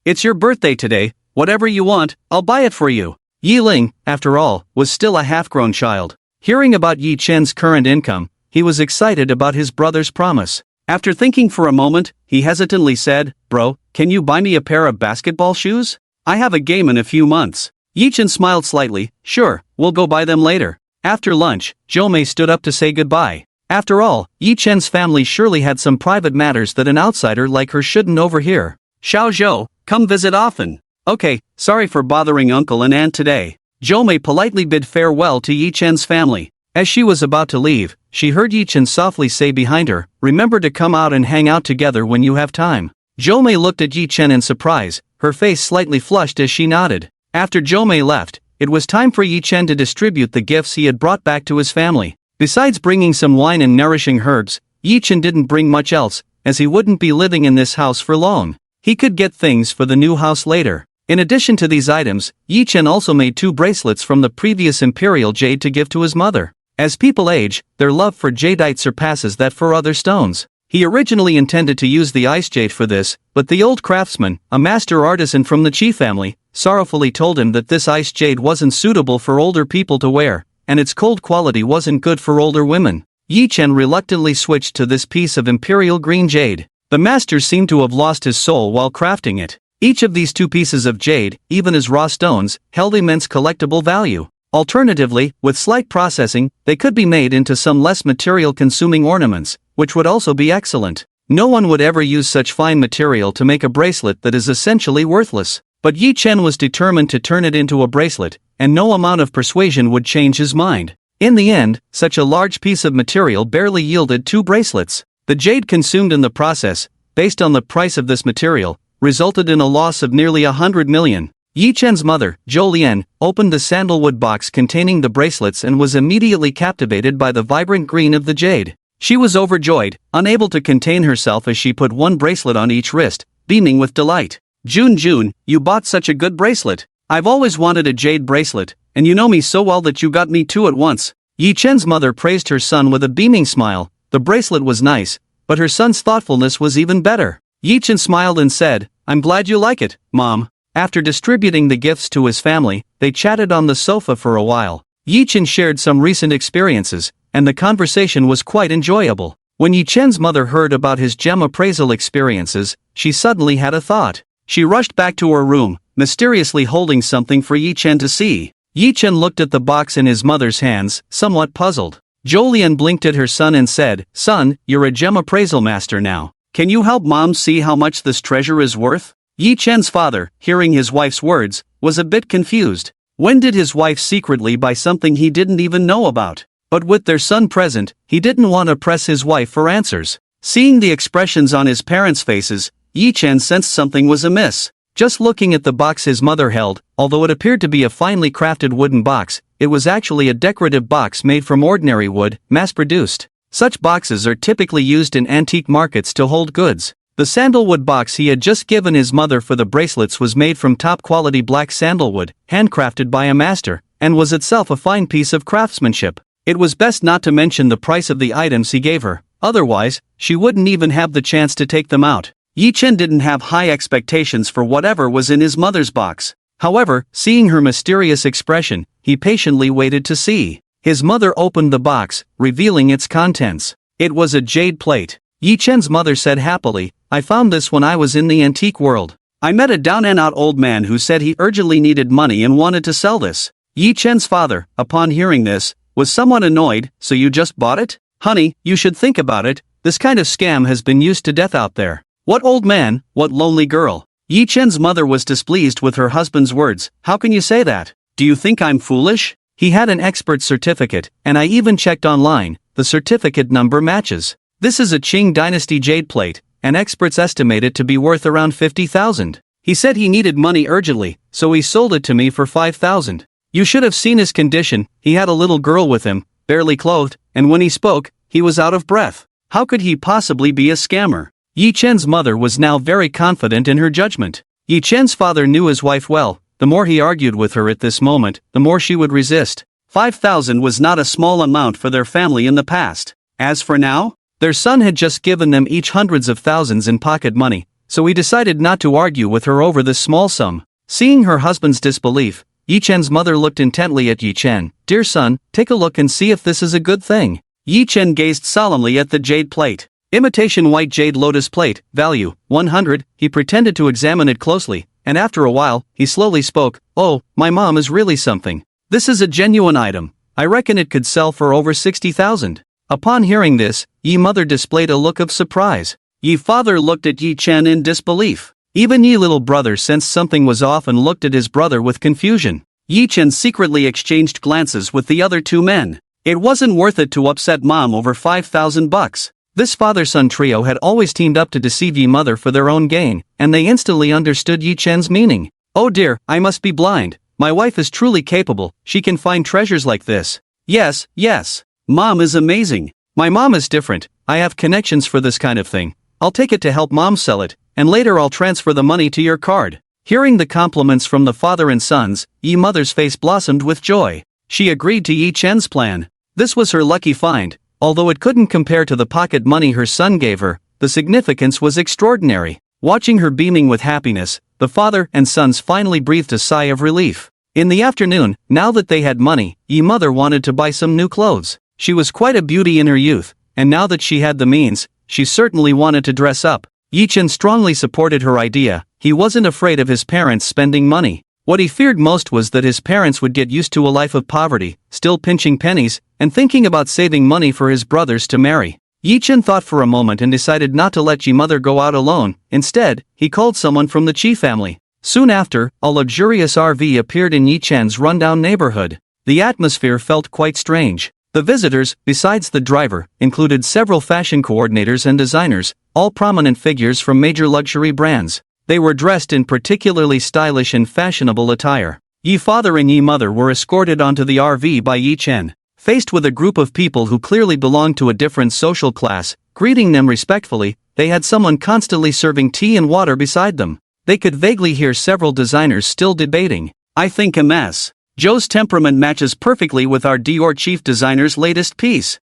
It's your birthday today, whatever you want, I'll buy it for you." Yi Ling, after all, was still a half-grown child. Hearing about Yi Chen's current income, he was excited about his brother's promise. After thinking for a moment, he hesitantly said, "Bro, can you buy me a pair of basketball shoes? I have a game in a few months." Yi Chen smiled slightly. "Sure, we'll go buy them later." After lunch, Jo Mei stood up to say goodbye. After all, Yi Chen's family surely had some private matters that an outsider like her shouldn't overhear. Xiao Zhou, come visit often. Okay, sorry for bothering uncle and aunt today. Zhou Mei politely bid farewell to Yi Chen's family. As she was about to leave, she heard Yi Chen softly say behind her, remember to come out and hang out together when you have time. Zhou Mei looked at Yi Chen in surprise, her face slightly flushed as she nodded. After Zhou Mei left, it was time for Yi Chen to distribute the gifts he had brought back to his family. Besides bringing some wine and nourishing herbs, Yi Chen didn't bring much else, as he wouldn't be living in this house for long. He could get things for the new house later. In addition to these items, Yi Chen also made 2 bracelets from the previous imperial jade to give to his mother. As people age, their love for jadeite surpasses that for other stones. He originally intended to use the ice jade for this, but the old craftsman, a master artisan from the Qi family, sorrowfully told him that this ice jade wasn't suitable for older people to wear, and its cold quality wasn't good for older women. Yi Chen reluctantly switched to this piece of imperial green jade. The master seemed to have lost his soul while crafting it. Each of these 2 pieces of jade, even as raw stones, held immense collectible value. Alternatively, with slight processing, they could be made into some less material-consuming ornaments, which would also be excellent. No one would ever use such fine material to make a bracelet that is essentially worthless. But Yi Chen was determined to turn it into a bracelet, and no amount of persuasion would change his mind. In the end, such a large piece of material barely yielded 2 bracelets. The jade consumed in the process, based on the price of this material, resulted in a loss of nearly 100 million. Yi Chen's mother, Zhou Lian, opened the sandalwood box containing the bracelets and was immediately captivated by the vibrant green of the jade. She was overjoyed, unable to contain herself as she put 1 bracelet on each wrist, beaming with delight. Jun, you bought such a good bracelet. I've always wanted a jade bracelet, and you know me so well that you got me 2 at once. Yi Chen's mother praised her son with a beaming smile. The bracelet was nice, but her son's thoughtfulness was even better. Yi Chen smiled and said, I'm glad you like it, Mom. After distributing the gifts to his family, they chatted on the sofa for a while. Yi Chen shared some recent experiences, and the conversation was quite enjoyable. When Yi Chen's mother heard about his gem appraisal experiences, she suddenly had a thought. She rushed back to her room, mysteriously holding something for Yi Chen to see. Yi Chen looked at the box in his mother's hands, somewhat puzzled. Zhou Lian blinked at her son and said, Son, you're a gem appraisal master now. Can you help Mom see how much this treasure is worth? Yi Chen's father, hearing his wife's words, was a bit confused. When did his wife secretly buy something he didn't even know about? But with their son present, he didn't want to press his wife for answers. Seeing the expressions on his parents' faces, Yi Chen sensed something was amiss. Just looking at the box his mother held, although it appeared to be a finely crafted wooden box, it was actually a decorative box made from ordinary wood, mass-produced. Such boxes are typically used in antique markets to hold goods. The sandalwood box he had just given his mother for the bracelets was made from top-quality black sandalwood, handcrafted by a master, and was itself a fine piece of craftsmanship. It was best not to mention the price of the items he gave her, otherwise, she wouldn't even have the chance to take them out. Yi Chen didn't have high expectations for whatever was in his mother's box. However, seeing her mysterious expression, he patiently waited to see. His mother opened the box, revealing its contents. It was a jade plate. Yi Chen's mother said happily, I found this when I was in the antique world. I met a down-and-out old man who said he urgently needed money and wanted to sell this. Yi Chen's father, upon hearing this, was somewhat annoyed. So you just bought it? Honey, you should think about it. This kind of scam has been used to death out there. What old man, what lonely girl. Yi Chen's mother was displeased with her husband's words. How can you say that? Do you think I'm foolish? He had an expert certificate, and I even checked online. The certificate number matches. This is a Qing dynasty jade plate, and experts estimate it to be worth around 50,000. He said he needed money urgently, so he sold it to me for 5,000. You should have seen his condition. He had a little girl with him, barely clothed, and when he spoke, he was out of breath. How could he possibly be a scammer? Yi Chen's mother was now very confident in her judgment. Yi Chen's father knew his wife well. The more he argued with her at this moment, the more she would resist. 5,000 was not a small amount for their family in the past. As for now, their son had just given them each hundreds of thousands in pocket money, so he decided not to argue with her over this small sum. Seeing her husband's disbelief, Yi Chen's mother looked intently at Yi Chen. Dear son, take a look and see if this is a good thing. Yi Chen gazed solemnly at the jade plate. Imitation white jade lotus plate, value, 100, he pretended to examine it closely, and after a while, he slowly spoke, Oh, my mom is really something. This is a genuine item. I reckon it could sell for over 60,000. Upon hearing this, Yi mother displayed a look of surprise. Yi father looked at Yi Chen in disbelief. Even Yi little brother sensed something was off and looked at his brother with confusion. Yi Chen secretly exchanged glances with the other two men. It wasn't worth it to upset mom over $5,000. This father-son trio had always teamed up to deceive Yi mother for their own gain, and they instantly understood Yi Chen's meaning. Oh dear, I must be blind. My wife is truly capable, she can find treasures like this. Yes, yes. Mom is amazing. My mom is different, I have connections for this kind of thing. I'll take it to help mom sell it, and later I'll transfer the money to your card. Hearing the compliments from the father and sons, Yi mother's face blossomed with joy. She agreed to Yi Chen's plan. This was her lucky find. Although it couldn't compare to the pocket money her son gave her, the significance was extraordinary. Watching her beaming with happiness, the father and sons finally breathed a sigh of relief. In the afternoon, now that they had money, Yi mother wanted to buy some new clothes. She was quite a beauty in her youth, and now that she had the means, she certainly wanted to dress up. Yi Chen strongly supported her idea. He wasn't afraid of his parents spending money. What he feared most was that his parents would get used to a life of poverty, still pinching pennies, and thinking about saving money for his brothers to marry. Yi Chen thought for a moment and decided not to let Yi mother go out alone. Instead, he called someone from the Chi family. Soon after, a luxurious RV appeared in Yi Chen's rundown neighborhood. The atmosphere felt quite strange. The visitors, besides the driver, included several fashion coordinators and designers, all prominent figures from major luxury brands. They were dressed in particularly stylish and fashionable attire. Yi father and Yi mother were escorted onto the RV by Yi Chen. Faced with a group of people who clearly belonged to a different social class, greeting them respectfully, they had someone constantly serving tea and water beside them. They could vaguely hear several designers still debating. I think MS. Joe's temperament matches perfectly with our Dior chief designer's latest piece.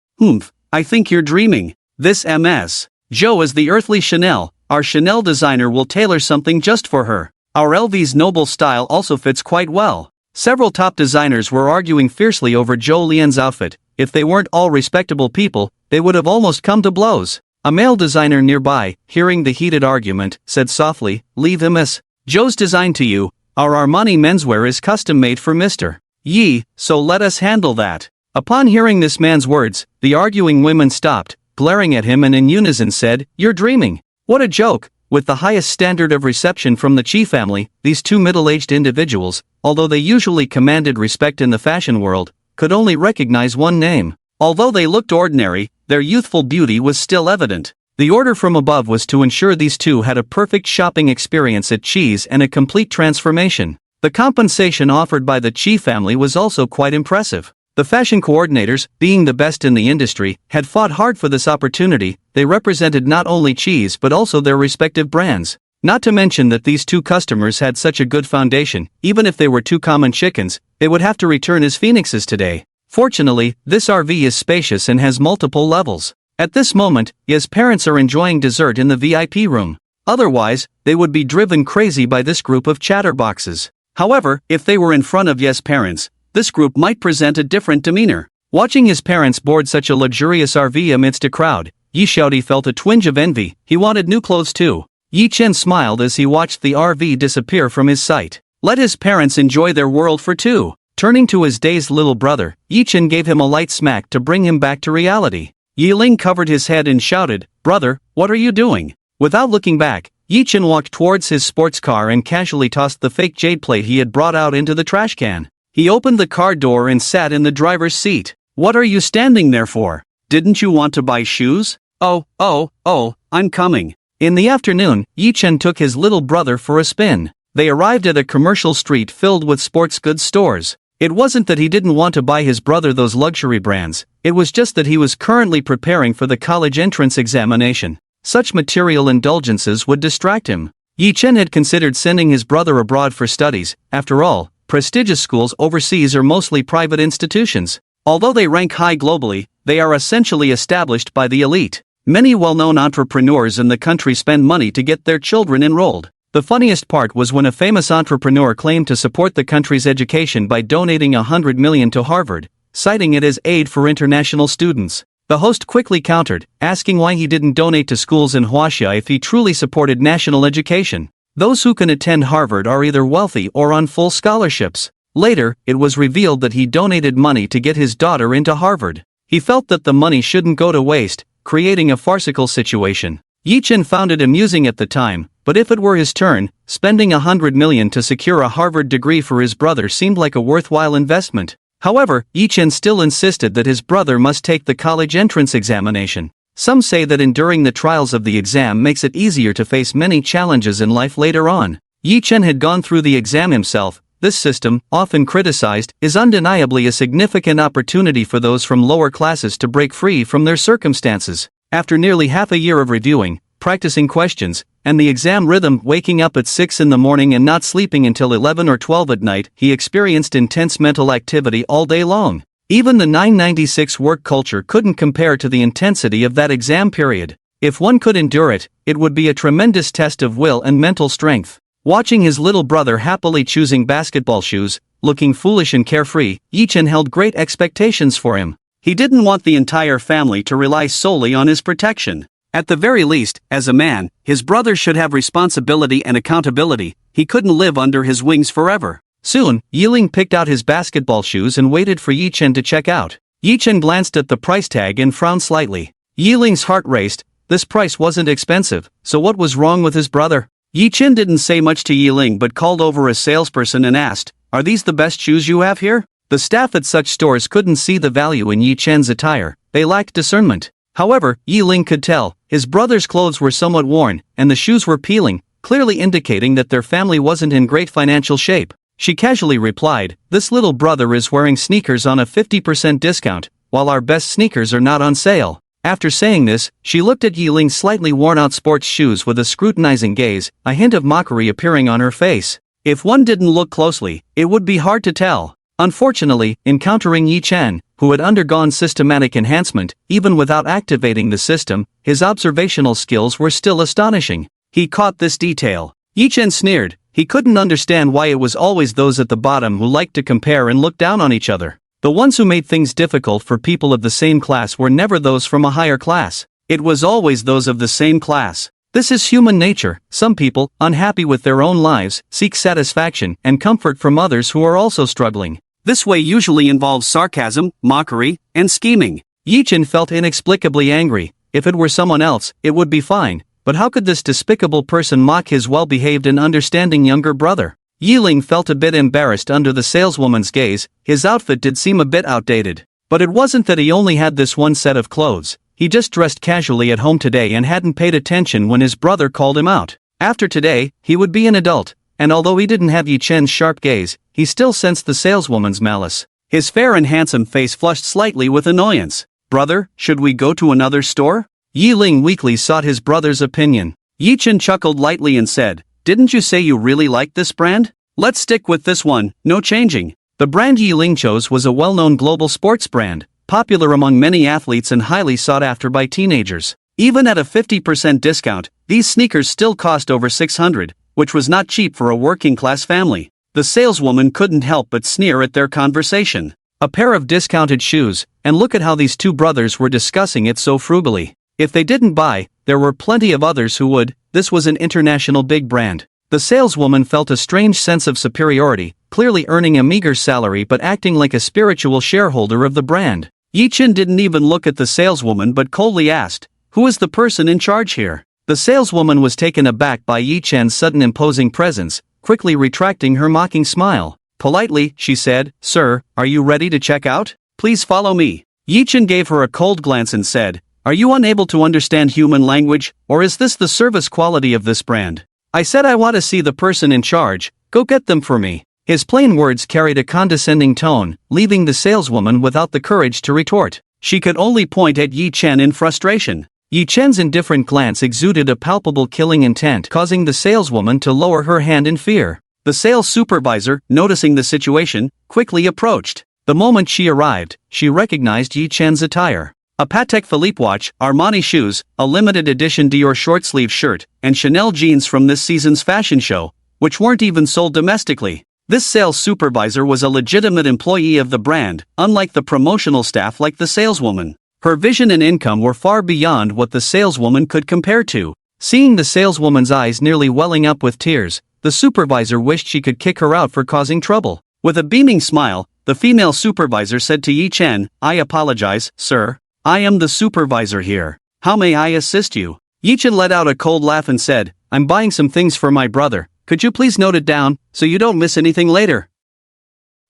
I think you're dreaming. This MS. Joe is the earthly Chanel. Our Chanel designer will tailor something just for her. Our LV's noble style also fits quite well. Several top designers were arguing fiercely over Zhou Lian's outfit. If they weren't all respectable people, they would have almost come to blows. A male designer nearby, hearing the heated argument, said softly, "Leave MS. Joe's design to you. Our Armani menswear is custom made for Mr. Yi, so let us handle that." Upon hearing this man's words, the arguing women stopped, glaring at him and in unison said, "You're dreaming." What a joke! With the highest standard of reception from the Chi family, these two middle-aged individuals, although they usually commanded respect in the fashion world, could only recognize one name. Although they looked ordinary, their youthful beauty was still evident. The order from above was to ensure these two had a perfect shopping experience at Chi's and a complete transformation. The compensation offered by the Chi family was also quite impressive. The fashion coordinators, being the best in the industry, had fought hard for this opportunity. They represented not only Chi's but also their respective brands. Not to mention that these two customers had such a good foundation, even if they were two common chickens, they would have to return as phoenixes today. Fortunately, this RV is spacious and has multiple levels. At this moment, Ye's parents are enjoying dessert in the VIP room. Otherwise, they would be driven crazy by this group of chatterboxes. However, if they were in front of Ye's parents, this group might present a different demeanor. Watching his parents board such a luxurious RV amidst a crowd, Yi Xiaodi felt a twinge of envy. He wanted new clothes too. Yi Chen smiled as he watched the RV disappear from his sight. Let his parents enjoy their world for two. Turning to his dazed little brother, Yi Chen gave him a light smack to bring him back to reality. Yi Ling covered his head and shouted, "Brother, what are you doing?" Without looking back, Yi Chen walked towards his sports car and casually tossed the fake jade plate he had brought out into the trash can. He opened the car door and sat in the driver's seat. "What are you standing there for? Didn't you want to buy shoes?" Oh, I'm coming." In the afternoon, Yi Chen took his little brother for a spin. They arrived at a commercial street filled with sports goods stores. It wasn't that he didn't want to buy his brother those luxury brands, it was just that he was currently preparing for the college entrance examination. Such material indulgences would distract him. Yi Chen had considered sending his brother abroad for studies. After all, prestigious schools overseas are mostly private institutions. Although they rank high globally, they are essentially established by the elite. Many well-known entrepreneurs in the country spend money to get their children enrolled. The funniest part was when a famous entrepreneur claimed to support the country's education by donating $100 million to Harvard, citing it as aid for international students. The host quickly countered, asking why he didn't donate to schools in Huaxia if he truly supported national education. Those who can attend Harvard are either wealthy or on full scholarships. Later, it was revealed that he donated money to get his daughter into Harvard. He felt that the money shouldn't go to waste, creating a farcical situation. Yi Chen found it amusing at the time, but if it were his turn, spending $100 million to secure a Harvard degree for his brother seemed like a worthwhile investment. However, Yi-chen still insisted that his brother must take the college entrance examination. Some say that enduring the trials of the exam makes it easier to face many challenges in life later on. Yi-chen had gone through the exam himself. This system, often criticized, is undeniably a significant opportunity for those from lower classes to break free from their circumstances. After nearly half a year of reviewing, practicing questions, and the exam rhythm, waking up at 6 in the morning and not sleeping until 11 or 12 at night, he experienced intense mental activity all day long. Even the 996 work culture couldn't compare to the intensity of that exam period. If one could endure it, it would be a tremendous test of will and mental strength. Watching his little brother happily choosing basketball shoes, looking foolish and carefree, Yi-chen held great expectations for him. He didn't want the entire family to rely solely on his protection. At the very least, as a man, his brother should have responsibility and accountability. He couldn't live under his wings forever. Soon, Yiling picked out his basketball shoes and waited for Yi-chen to check out. Yi-chen glanced at the price tag and frowned slightly. Yiling's heart raced. This price wasn't expensive, so what was wrong with his brother? Yi-chen didn't say much to Yiling but called over a salesperson and asked, "Are these the best shoes you have here?" The staff at such stores couldn't see the value in Yi-chen's attire. They lacked discernment. However, Yiling could tell. His brother's clothes were somewhat worn, and the shoes were peeling, clearly indicating that their family wasn't in great financial shape. She casually replied, "This little brother is wearing sneakers on a 50% discount, while our best sneakers are not on sale." After saying this, she looked at Yiling's slightly worn-out sports shoes with a scrutinizing gaze, a hint of mockery appearing on her face. If one didn't look closely, it would be hard to tell. Unfortunately, encountering Yi-chen, who had undergone systematic enhancement, even without activating the system, his observational skills were still astonishing. He caught this detail. Yi-chen sneered. He couldn't understand why it was always those at the bottom who liked to compare and look down on each other. The ones who made things difficult for people of the same class were never those from a higher class. It was always those of the same class. This is human nature. Some people, unhappy with their own lives, seek satisfaction and comfort from others who are also struggling. This way usually involves sarcasm, mockery, and scheming. Yi-chen felt inexplicably angry. If it were someone else, it would be fine. But how could this despicable person mock his well-behaved and understanding younger brother? Yiling felt a bit embarrassed under the saleswoman's gaze. His outfit did seem a bit outdated. But it wasn't that he only had this one set of clothes. He just dressed casually at home today and hadn't paid attention when his brother called him out. After today, he would be an adult. And although he didn't have Yi-chen's sharp gaze, he still sensed the saleswoman's malice. His fair and handsome face flushed slightly with annoyance. "Brother, should we go to another store?" Yiling weakly sought his brother's opinion. Yi-chen chuckled lightly and said, "Didn't you say you really liked this brand? Let's stick with this one, no changing." The brand Yiling chose was a well-known global sports brand, popular among many athletes and highly sought after by teenagers. Even at a 50% discount, these sneakers still cost over $600, which was not cheap for a working-class family. The saleswoman couldn't help but sneer at their conversation. A pair of discounted shoes, and look at how these two brothers were discussing it so frugally. If they didn't buy, there were plenty of others who would. This was an international big brand. The saleswoman felt a strange sense of superiority, clearly earning a meager salary but acting like a spiritual shareholder of the brand. Yi-chen didn't even look at the saleswoman but coldly asked, "Who is the person in charge here?" The saleswoman was taken aback by Yi-chen's sudden imposing presence, quickly retracting her mocking smile. Politely, she said, "Sir, are you ready to check out? Please follow me." Yi-chen gave her a cold glance and said, "Are you unable to understand human language, or is this the service quality of this brand? I said I want to see the person in charge, go get them for me." His plain words carried a condescending tone, leaving the saleswoman without the courage to retort. She could only point at Yi-chen in frustration. Yi-chen's indifferent glance exuded a palpable killing intent, causing the saleswoman to lower her hand in fear. The sales supervisor, noticing the situation, quickly approached. The moment she arrived, she recognized Yi-chen's attire. A Patek Philippe watch, Armani shoes, a limited edition Dior short-sleeve shirt, and Chanel jeans from this season's fashion show, which weren't even sold domestically. This sales supervisor was a legitimate employee of the brand, unlike the promotional staff like the saleswoman. Her vision and income were far beyond what the saleswoman could compare to. Seeing the saleswoman's eyes nearly welling up with tears, the supervisor wished she could kick her out for causing trouble. With a beaming smile, the female supervisor said to Yi-chen, "I apologize, sir. I am the supervisor here. How may I assist you?" Yi-chan let out a cold laugh and said, I'm buying some things for my brother, could you please note it down, so you don't miss anything later?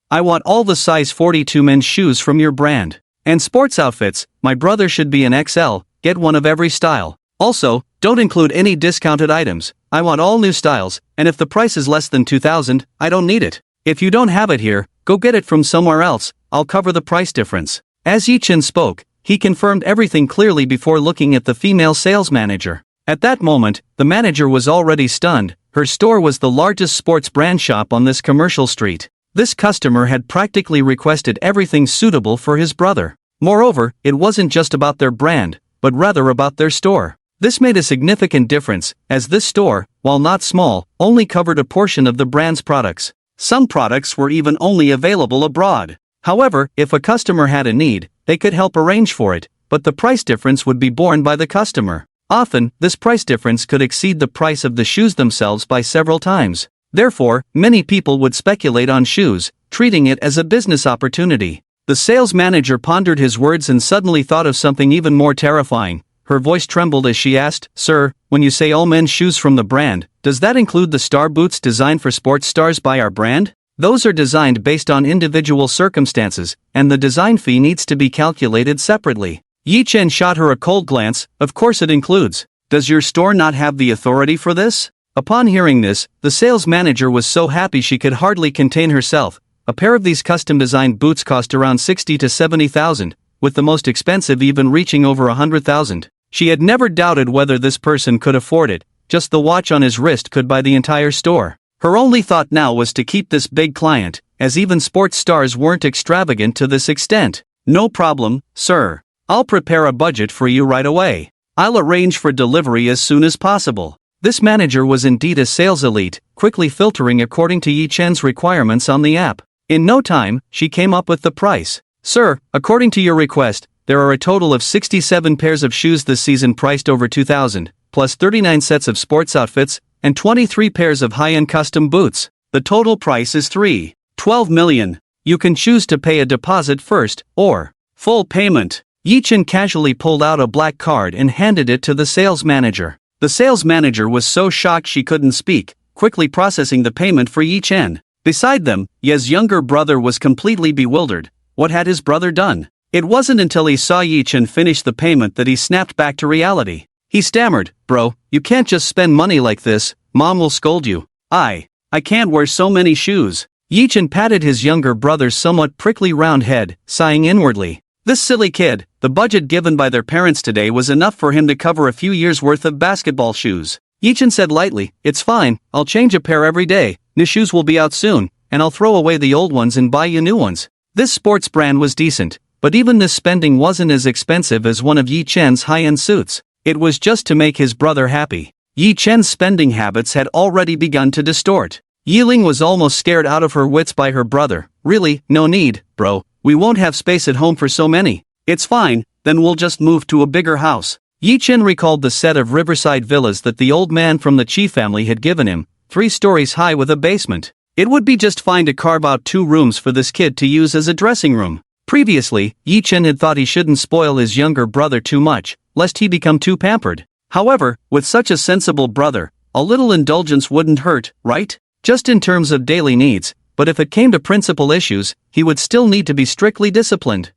I want all the size 42 men's shoes from your brand. And sports outfits, my brother should be an XL, get one of every style. Also, don't include any discounted items, I want all new styles, and if the price is less than 2,000, I don't need it. If you don't have it here, go get it from somewhere else, I'll cover the price difference. As Yi-chan spoke, he confirmed everything clearly before looking at the female sales manager. At that moment, the manager was already stunned. Her store was the largest sports brand shop on this commercial street. This customer had practically requested everything suitable for his brother. Moreover, it wasn't just about their brand, but rather about their store. This made a significant difference, as this store, while not small, only covered a portion of the brand's products. Some products were even only available abroad. However, if a customer had a need, they could help arrange for it, but the price difference would be borne by the customer. Often, this price difference could exceed the price of the shoes themselves by several times. Therefore, many people would speculate on shoes, treating it as a business opportunity. The sales manager pondered his words and suddenly thought of something even more terrifying. Her voice trembled as she asked, Sir, when you say all men's shoes from the brand, does that include the star boots designed for sports stars by our brand? Those are designed based on individual circumstances, and the design fee needs to be calculated separately. Yi-chan shot her a cold glance, of course it includes. Does your store not have the authority for this? Upon hearing this, the sales manager was so happy she could hardly contain herself. A pair of these custom-designed boots cost around 60 to 70,000, with the most expensive even reaching over 100,000. She had never doubted whether this person could afford it, just the watch on his wrist could buy the entire store. Her only thought now was to keep this big client, as even sports stars weren't extravagant to this extent. No problem, sir. I'll prepare a budget for you right away. I'll arrange for delivery as soon as possible. This manager was indeed a sales elite, quickly filtering according to Yi-chan's requirements on the app. In no time, she came up with the price. Sir, according to your request, there are a total of 67 pairs of shoes this season priced over 2,000, plus 39 sets of sports outfits, and 23 pairs of high-end custom boots. The total price is 12 million. You can choose to pay a deposit first, or full payment. Yi-chan casually pulled out a black card and handed it to the sales manager. The sales manager was so shocked she couldn't speak, quickly processing the payment for Yi-chan. Beside them, Ye's younger brother was completely bewildered. What had his brother done? It wasn't until he saw Yi-chan finish the payment that he snapped back to reality. He stammered, Bro, you can't just spend money like this, Mom will scold you. I can't wear so many shoes. Yi-chan patted his younger brother's somewhat prickly round head, sighing inwardly. This silly kid, the budget given by their parents today was enough for him to cover a few years' worth of basketball shoes. Yi-chan said lightly, It's fine, I'll change a pair every day, new shoes will be out soon, and I'll throw away the old ones and buy you new ones. This sports brand was decent, but even this spending wasn't as expensive as one of Yi-chan's high-end suits. It was just to make his brother happy. Yi-chan's spending habits had already begun to distort. Yiling was almost scared out of her wits by her brother. Really, no need, bro, we won't have space at home for so many. It's fine, then we'll just move to a bigger house. Yi-chan recalled the set of riverside villas that the old man from the Chi family had given him, 3 stories high with a basement. It would be just fine to carve out 2 rooms for this kid to use as a dressing room. Previously, Yi-chan had thought he shouldn't spoil his younger brother too much, lest he become too pampered. However, with such a sensible brother, a little indulgence wouldn't hurt, right? Just in terms of daily needs, but if it came to principal issues, he would still need to be strictly disciplined.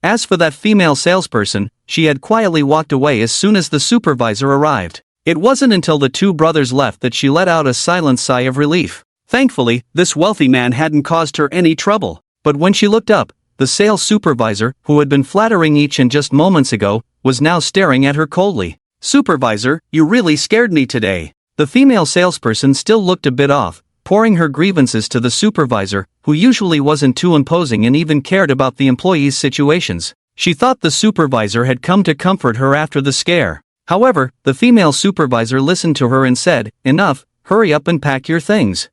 As for that female salesperson, she had quietly walked away as soon as the supervisor arrived. It wasn't until the 2 brothers left that she let out a silent sigh of relief. Thankfully, this wealthy man hadn't caused her any trouble. But when she looked up, the sales supervisor, who had been flattering Yi-chan just moments ago, was now staring at her coldly. Supervisor, you really scared me today. The female salesperson still looked a bit off, pouring her grievances to the supervisor, who usually wasn't too imposing and even cared about the employees' situations. She thought the supervisor had come to comfort her after the scare. However, the female supervisor listened to her and said, Enough, hurry up and pack your things.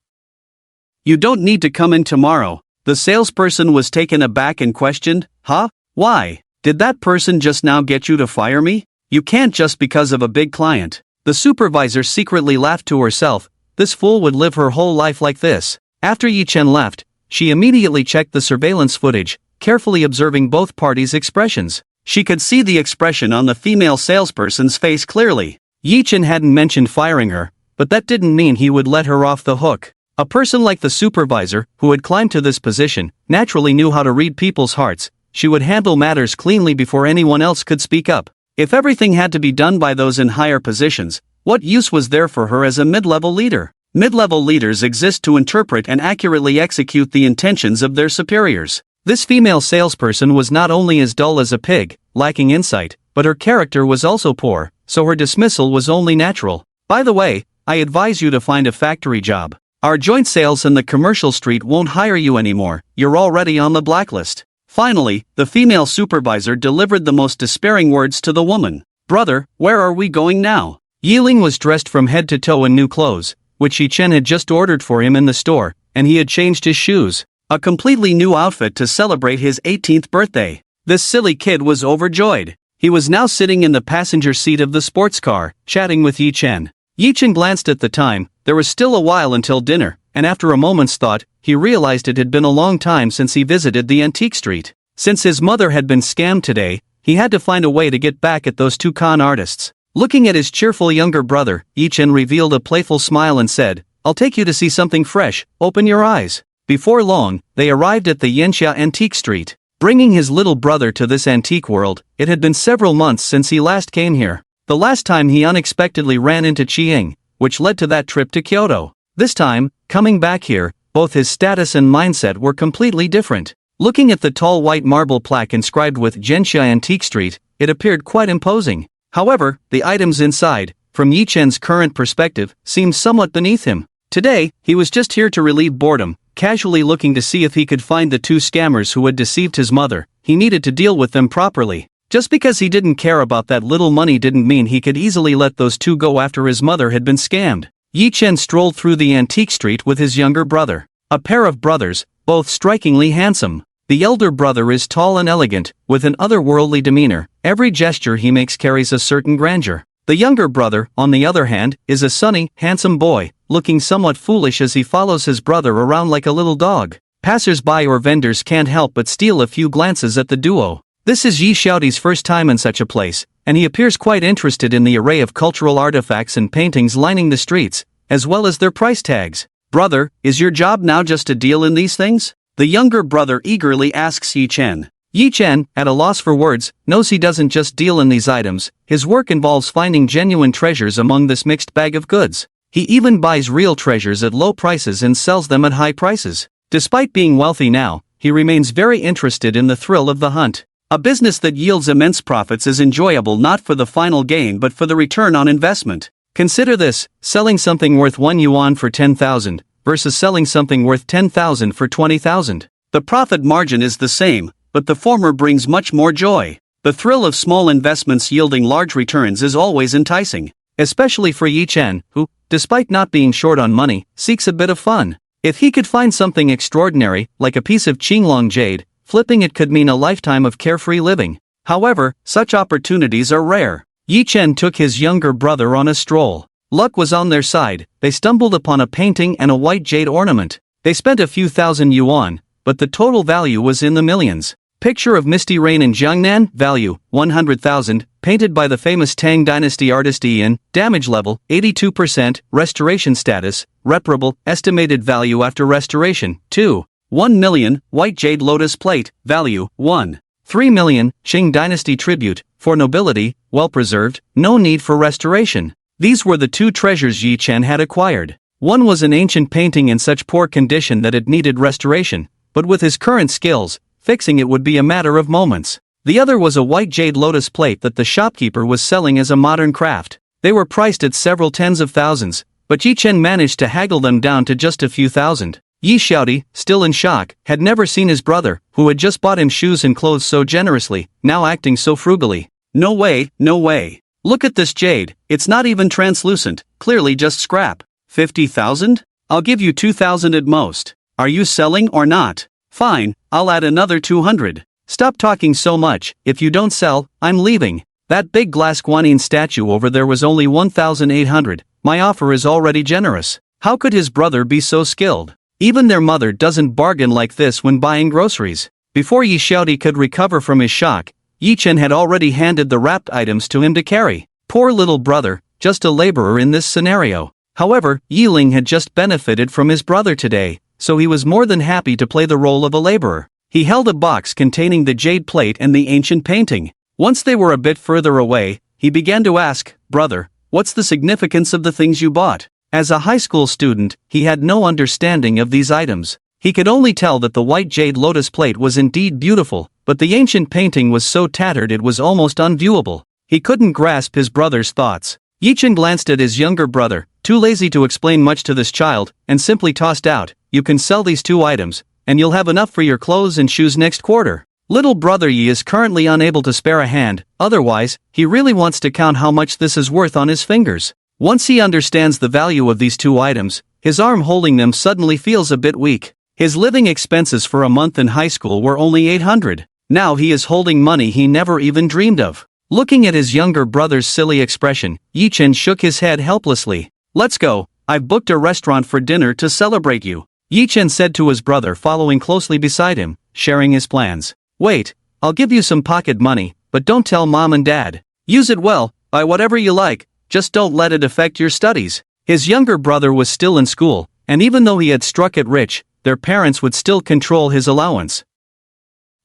You don't need to come in tomorrow. The salesperson was taken aback and questioned, Huh? Why? Did that person just now get you to fire me? You can't just because of a big client. The supervisor secretly laughed to herself. This fool would live her whole life like this. After Yi-chan left, she immediately checked the surveillance footage, carefully observing both parties' expressions. She could see the expression on the female salesperson's face clearly. Yi Chen hadn't mentioned firing her, but that didn't mean he would let her off the hook. A person like the supervisor, who had climbed to this position, naturally knew how to read people's hearts. She would handle matters cleanly before anyone else could speak up. If everything had to be done by those in higher positions, what use was there for her as a mid-level leader? Mid-level leaders exist to interpret and accurately execute the intentions of their superiors. This female salesperson was not only as dull as a pig, lacking insight, but her character was also poor, so her dismissal was only natural. By the way, I advise you to find a factory job. Our joint sales in the commercial street won't hire you anymore, you're already on the blacklist. Finally, the female supervisor delivered the most despairing words to the woman. Brother, where are we going now? Yiling was dressed from head to toe in new clothes, which Yi Chen had just ordered for him in the store, and he had changed his shoes. A completely new outfit to celebrate his 18th birthday. This silly kid was overjoyed. He was now sitting in the passenger seat of the sports car, chatting with Yi Chen. Yi Chen glanced at the time. There was still a while until dinner, and after a moment's thought, he realized it had been a long time since he visited the antique street. Since his mother had been scammed today, he had to find a way to get back at those two con artists. Looking at his cheerful younger brother, Yi Chen revealed a playful smile and said, I'll take you to see something fresh, open your eyes. Before long, they arrived at the Yanxia antique street. Bringing his little brother to this antique world, it had been several months since he last came here. The last time he unexpectedly ran into Chiang, which led to that trip to Kyoto. This time, coming back here, both his status and mindset were completely different. Looking at the tall white marble plaque inscribed with Yanxia Antique Street, it appeared quite imposing. However, the items inside, from Yi Chen's current perspective, seemed somewhat beneath him. Today, he was just here to relieve boredom, casually looking to see if he could find the two scammers who had deceived his mother. He needed to deal with them properly. Just because he didn't care about that little money didn't mean he could easily let those two go after his mother had been scammed. Yi Chen strolled through the antique street with his younger brother. A pair of brothers, both strikingly handsome. The elder brother is tall and elegant, with an otherworldly demeanor. Every gesture he makes carries a certain grandeur. The younger brother, on the other hand, is a sunny, handsome boy, looking somewhat foolish as he follows his brother around like a little dog. Passers-by or vendors can't help but steal a few glances at the duo. This is Yi Xiaoti's first time in such a place, and he appears quite interested in the array of cultural artifacts and paintings lining the streets, as well as their price tags. Brother, is your job now just to deal in these things? The younger brother eagerly asks Yi Chen. Yi Chen, at a loss for words, knows he doesn't just deal in these items. His work involves finding genuine treasures among this mixed bag of goods. He even buys real treasures at low prices and sells them at high prices. Despite being wealthy now, he remains very interested in the thrill of the hunt. A business that yields immense profits is enjoyable not for the final gain but for the return on investment. Consider this, selling something worth 1 yuan for 10,000, versus selling something worth 10,000 for 20,000. The profit margin is the same, but the former brings much more joy. The thrill of small investments yielding large returns is always enticing, especially for Yi Chen, who, despite not being short on money, seeks a bit of fun. If he could find something extraordinary, like a piece of Qinglong jade, flipping it could mean a lifetime of carefree living. However, such opportunities are rare. Yi Chen took his younger brother on a stroll. Luck was on their side. They stumbled upon a painting and a white jade ornament. They spent a few thousand yuan, but the total value was in the millions. Picture of Misty Rain in Jiangnan, value, 100,000, painted by the famous Tang Dynasty artist Ian, damage level, 82%, restoration status, reparable, estimated value after restoration, 2. 1 million, white jade lotus plate, value, 1. 3 million, Qing Dynasty tribute, for nobility, well preserved, no need for restoration. These were the two treasures Yi Chen had acquired. One was an ancient painting in such poor condition that it needed restoration, but with his current skills, fixing it would be a matter of moments. The other was a white jade lotus plate that the shopkeeper was selling as a modern craft. They were priced at several tens of thousands, but Yi Chen managed to haggle them down to just a few thousand. Yi Xiaoti, still in shock, had never seen his brother, who had just bought him shoes and clothes so generously, now acting so frugally. No way, no way. Look at this jade, it's not even translucent, clearly just scrap. 50,000? I'll give you 2,000 at most. Are you selling or not? Fine, I'll add another 200. Stop talking so much, if you don't sell, I'm leaving. That big glass guanyin statue over there was only 1,800, my offer is already generous. How could his brother be so skilled? Even their mother doesn't bargain like this when buying groceries. Before Yi Xiaoti could recover from his shock, Yi-chen had already handed the wrapped items to him to carry. Poor little brother, just a laborer in this scenario. However, Yi-ling had just benefited from his brother today, so he was more than happy to play the role of a laborer. He held a box containing the jade plate and the ancient painting. Once they were a bit further away, he began to ask, "Brother, what's the significance of the things you bought?" As a high school student, he had no understanding of these items. He could only tell that the white jade lotus plate was indeed beautiful, but the ancient painting was so tattered it was almost unviewable. He couldn't grasp his brother's thoughts. Yi-chen glanced at his younger brother, too lazy to explain much to this child, and simply tossed out, "You can sell these 2 items, and you'll have enough for your clothes and shoes next quarter." Little brother Yi is currently unable to spare a hand, otherwise, he really wants to count how much this is worth on his fingers. Once he understands the value of these 2 items, his arm holding them suddenly feels a bit weak. His living expenses for a month in high school were only 800. Now he is holding money he never even dreamed of. Looking at his younger brother's silly expression, Yi-chen shook his head helplessly. "Let's go, I've booked a restaurant for dinner to celebrate you," Yi-chen said to his brother, following closely beside him, sharing his plans. "Wait, I'll give you some pocket money, but don't tell mom and dad. Use it well, buy whatever you like, just don't let it affect your studies." His younger brother was still in school, and even though he had struck it rich, their parents would still control his allowance.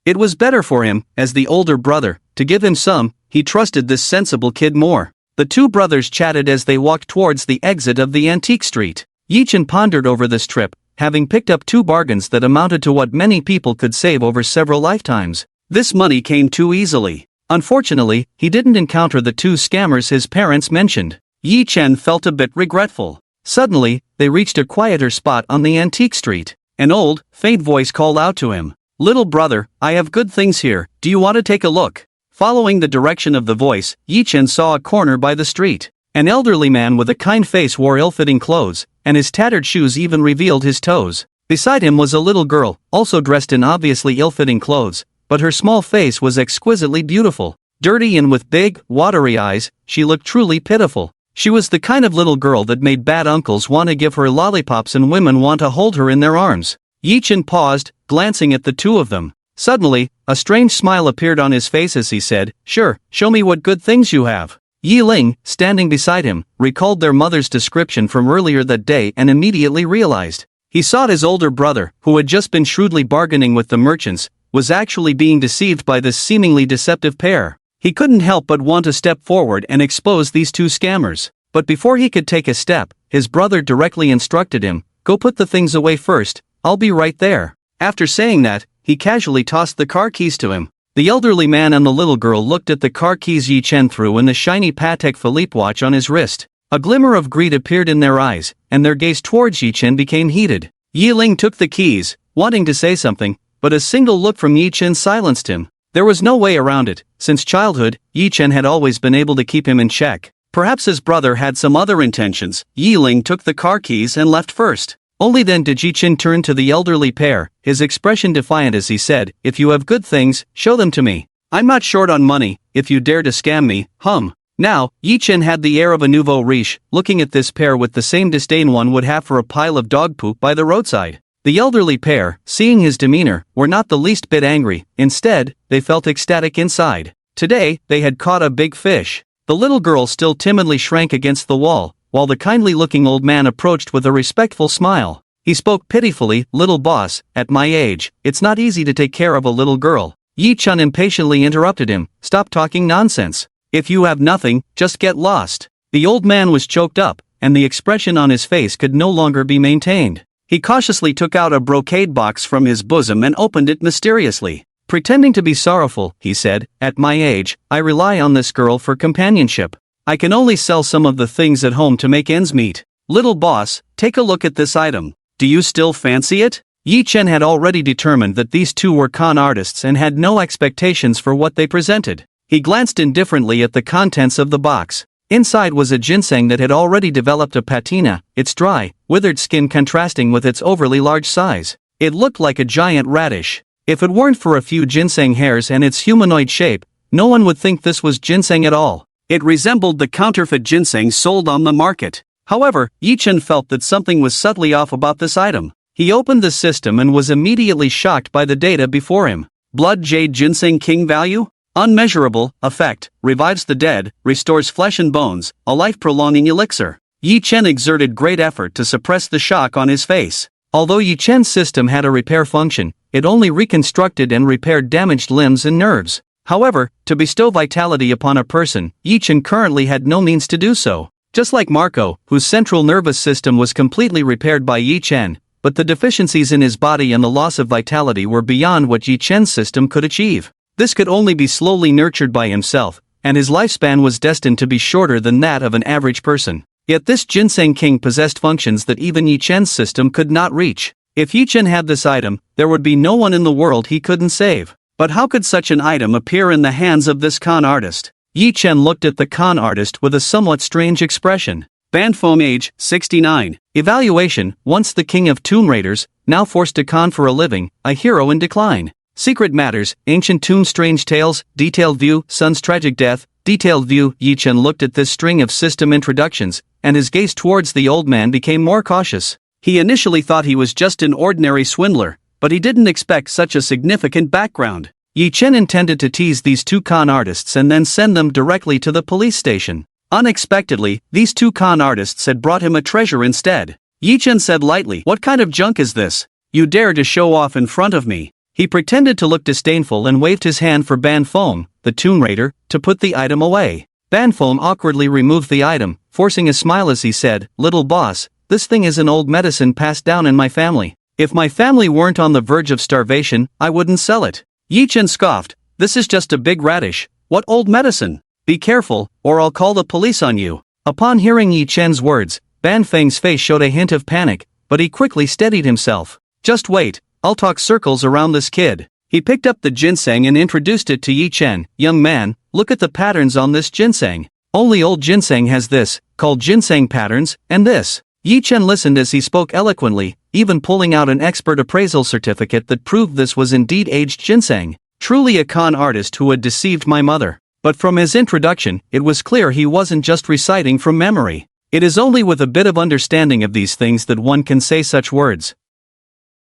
It was better for him, as the older brother, to give him some. He trusted this sensible kid more. The 2 brothers chatted as they walked towards the exit of the antique street. Yi-chen pondered over this trip, having picked up 2 bargains that amounted to what many people could save over several lifetimes. This money came too easily. Unfortunately, he didn't encounter the 2 scammers his parents mentioned. Yi-chen felt a bit regretful. Suddenly, they reached a quieter spot on the antique street. An old, faint voice called out to him, "Little brother, I have good things here, do you want to take a look?" Following the direction of the voice, Yi-chen saw a corner by the street. An elderly man with a kind face wore ill-fitting clothes, and his tattered shoes even revealed his toes. Beside him was a little girl, also dressed in obviously ill-fitting clothes, but her small face was exquisitely beautiful. Dirty and with big, watery eyes, she looked truly pitiful. She was the kind of little girl that made bad uncles want to give her lollipops and women want to hold her in their arms. Yi-chen paused, glancing at the 2 of them. Suddenly, a strange smile appeared on his face as he said, "Sure, show me what good things you have." Yi-ling, standing beside him, recalled their mother's description from earlier that day and immediately realized. He saw his older brother, who had just been shrewdly bargaining with the merchants, was actually being deceived by this seemingly deceptive pair. He couldn't help but want to step forward and expose these 2 scammers. But before he could take a step, his brother directly instructed him, "Go put the things away first, I'll be right there." After saying that, he casually tossed the car keys to him. The elderly man and the little girl looked at the car keys Yi-chen threw and the shiny Patek Philippe watch on his wrist. A glimmer of greed appeared in their eyes, and their gaze towards Yi-chen became heated. Yi-ling took the keys, wanting to say something, but a single look from Yi-chen silenced him. There was no way around it. Since childhood, Yi-chen had always been able to keep him in check. Perhaps his brother had some other intentions. Yi-ling took the car keys and left first. Only then did Yi-chen turn to the elderly pair, his expression defiant as he said, "If you have good things, show them to me. I'm not short on money, if you dare to scam me, hum." Now, Yi-chen had the air of a nouveau riche, looking at this pair with the same disdain one would have for a pile of dog poop by the roadside. The elderly pair, seeing his demeanor, were not the least bit angry. Instead, they felt ecstatic inside. Today, they had caught a big fish. The little girl still timidly shrank against the wall, while the kindly-looking old man approached with a respectful smile. He spoke pitifully, "Little boss, at my age, it's not easy to take care of a little girl." Yi-chen impatiently interrupted him, "Stop talking nonsense. If you have nothing, just get lost." The old man was choked up, and the expression on his face could no longer be maintained. He cautiously took out a brocade box from his bosom and opened it mysteriously. Pretending to be sorrowful, he said, "At my age, I rely on this girl for companionship. I can only sell some of the things at home to make ends meet. Little boss, take a look at this item. Do you still fancy it?" Yi-chen had already determined that these 2 were con artists and had no expectations for what they presented. He glanced indifferently at the contents of the box. Inside was a ginseng that had already developed a patina, its dry, withered skin contrasting with its overly large size. It looked like a giant radish. If it weren't for a few ginseng hairs and its humanoid shape, no one would think this was ginseng at all. It resembled the counterfeit ginseng sold on the market. However, Yi-chen felt that something was subtly off about this item. He opened the system and was immediately shocked by the data before him. Blood jade ginseng king value? Unmeasurable effect, revives the dead, restores flesh and bones, a life-prolonging elixir. Yi Chen exerted great effort to suppress the shock on his face. Although Yi Chen's system had a repair function, it only reconstructed and repaired damaged limbs and nerves. However, to bestow vitality upon a person, Yi Chen currently had no means to do so. Just like Marco, whose central nervous system was completely repaired by Yi Chen, but the deficiencies in his body and the loss of vitality were beyond what Yi Chen's system could achieve. This could only be slowly nurtured by himself, and his lifespan was destined to be shorter than that of an average person. Yet this Ginseng King possessed functions that even Yi Chen's system could not reach. If Yi Chen had this item, there would be no one in the world he couldn't save. But how could such an item appear in the hands of this con artist? Yi Chen looked at the con artist with a somewhat strange expression. Banfeng, age 69. Evaluation: once the king of tomb raiders, now forced to con for a living, a hero in decline. Secret matters: ancient tomb, strange tales, detailed view, son's tragic death, detailed view. Yi Chen looked at this string of system introductions, and his gaze towards the old man became more cautious. He initially thought he was just an ordinary swindler, but he didn't expect such a significant background. Yi Chen intended to tease these two con artists and then send them directly to the police station. Unexpectedly, these two con artists had brought him a treasure instead. Yi Chen said lightly, "What kind of junk is this? You dare to show off in front of me?" He pretended to look disdainful and waved his hand for Banfeng, the tomb raider, to put the item away. Banfeng awkwardly removed the item, forcing a smile as he said, "Little boss, this thing is an old medicine passed down in my family. If my family weren't on the verge of starvation, I wouldn't sell it." Yi Chen scoffed, "This is just a big radish. What old medicine? Be careful, or I'll call the police on you." Upon hearing Yi Chen's words, Banfeng's face showed a hint of panic, but he quickly steadied himself. "Just wait, I'll talk circles around this kid." He picked up the ginseng and introduced it to Yi Chen. "Young man, look at the patterns on this ginseng. Only old ginseng has this, called ginseng patterns, and this." Yi Chen listened as he spoke eloquently, even pulling out an expert appraisal certificate that proved this was indeed aged ginseng. Truly a con artist who had deceived my mother. But from his introduction, it was clear he wasn't just reciting from memory. It is only with a bit of understanding of these things that one can say such words.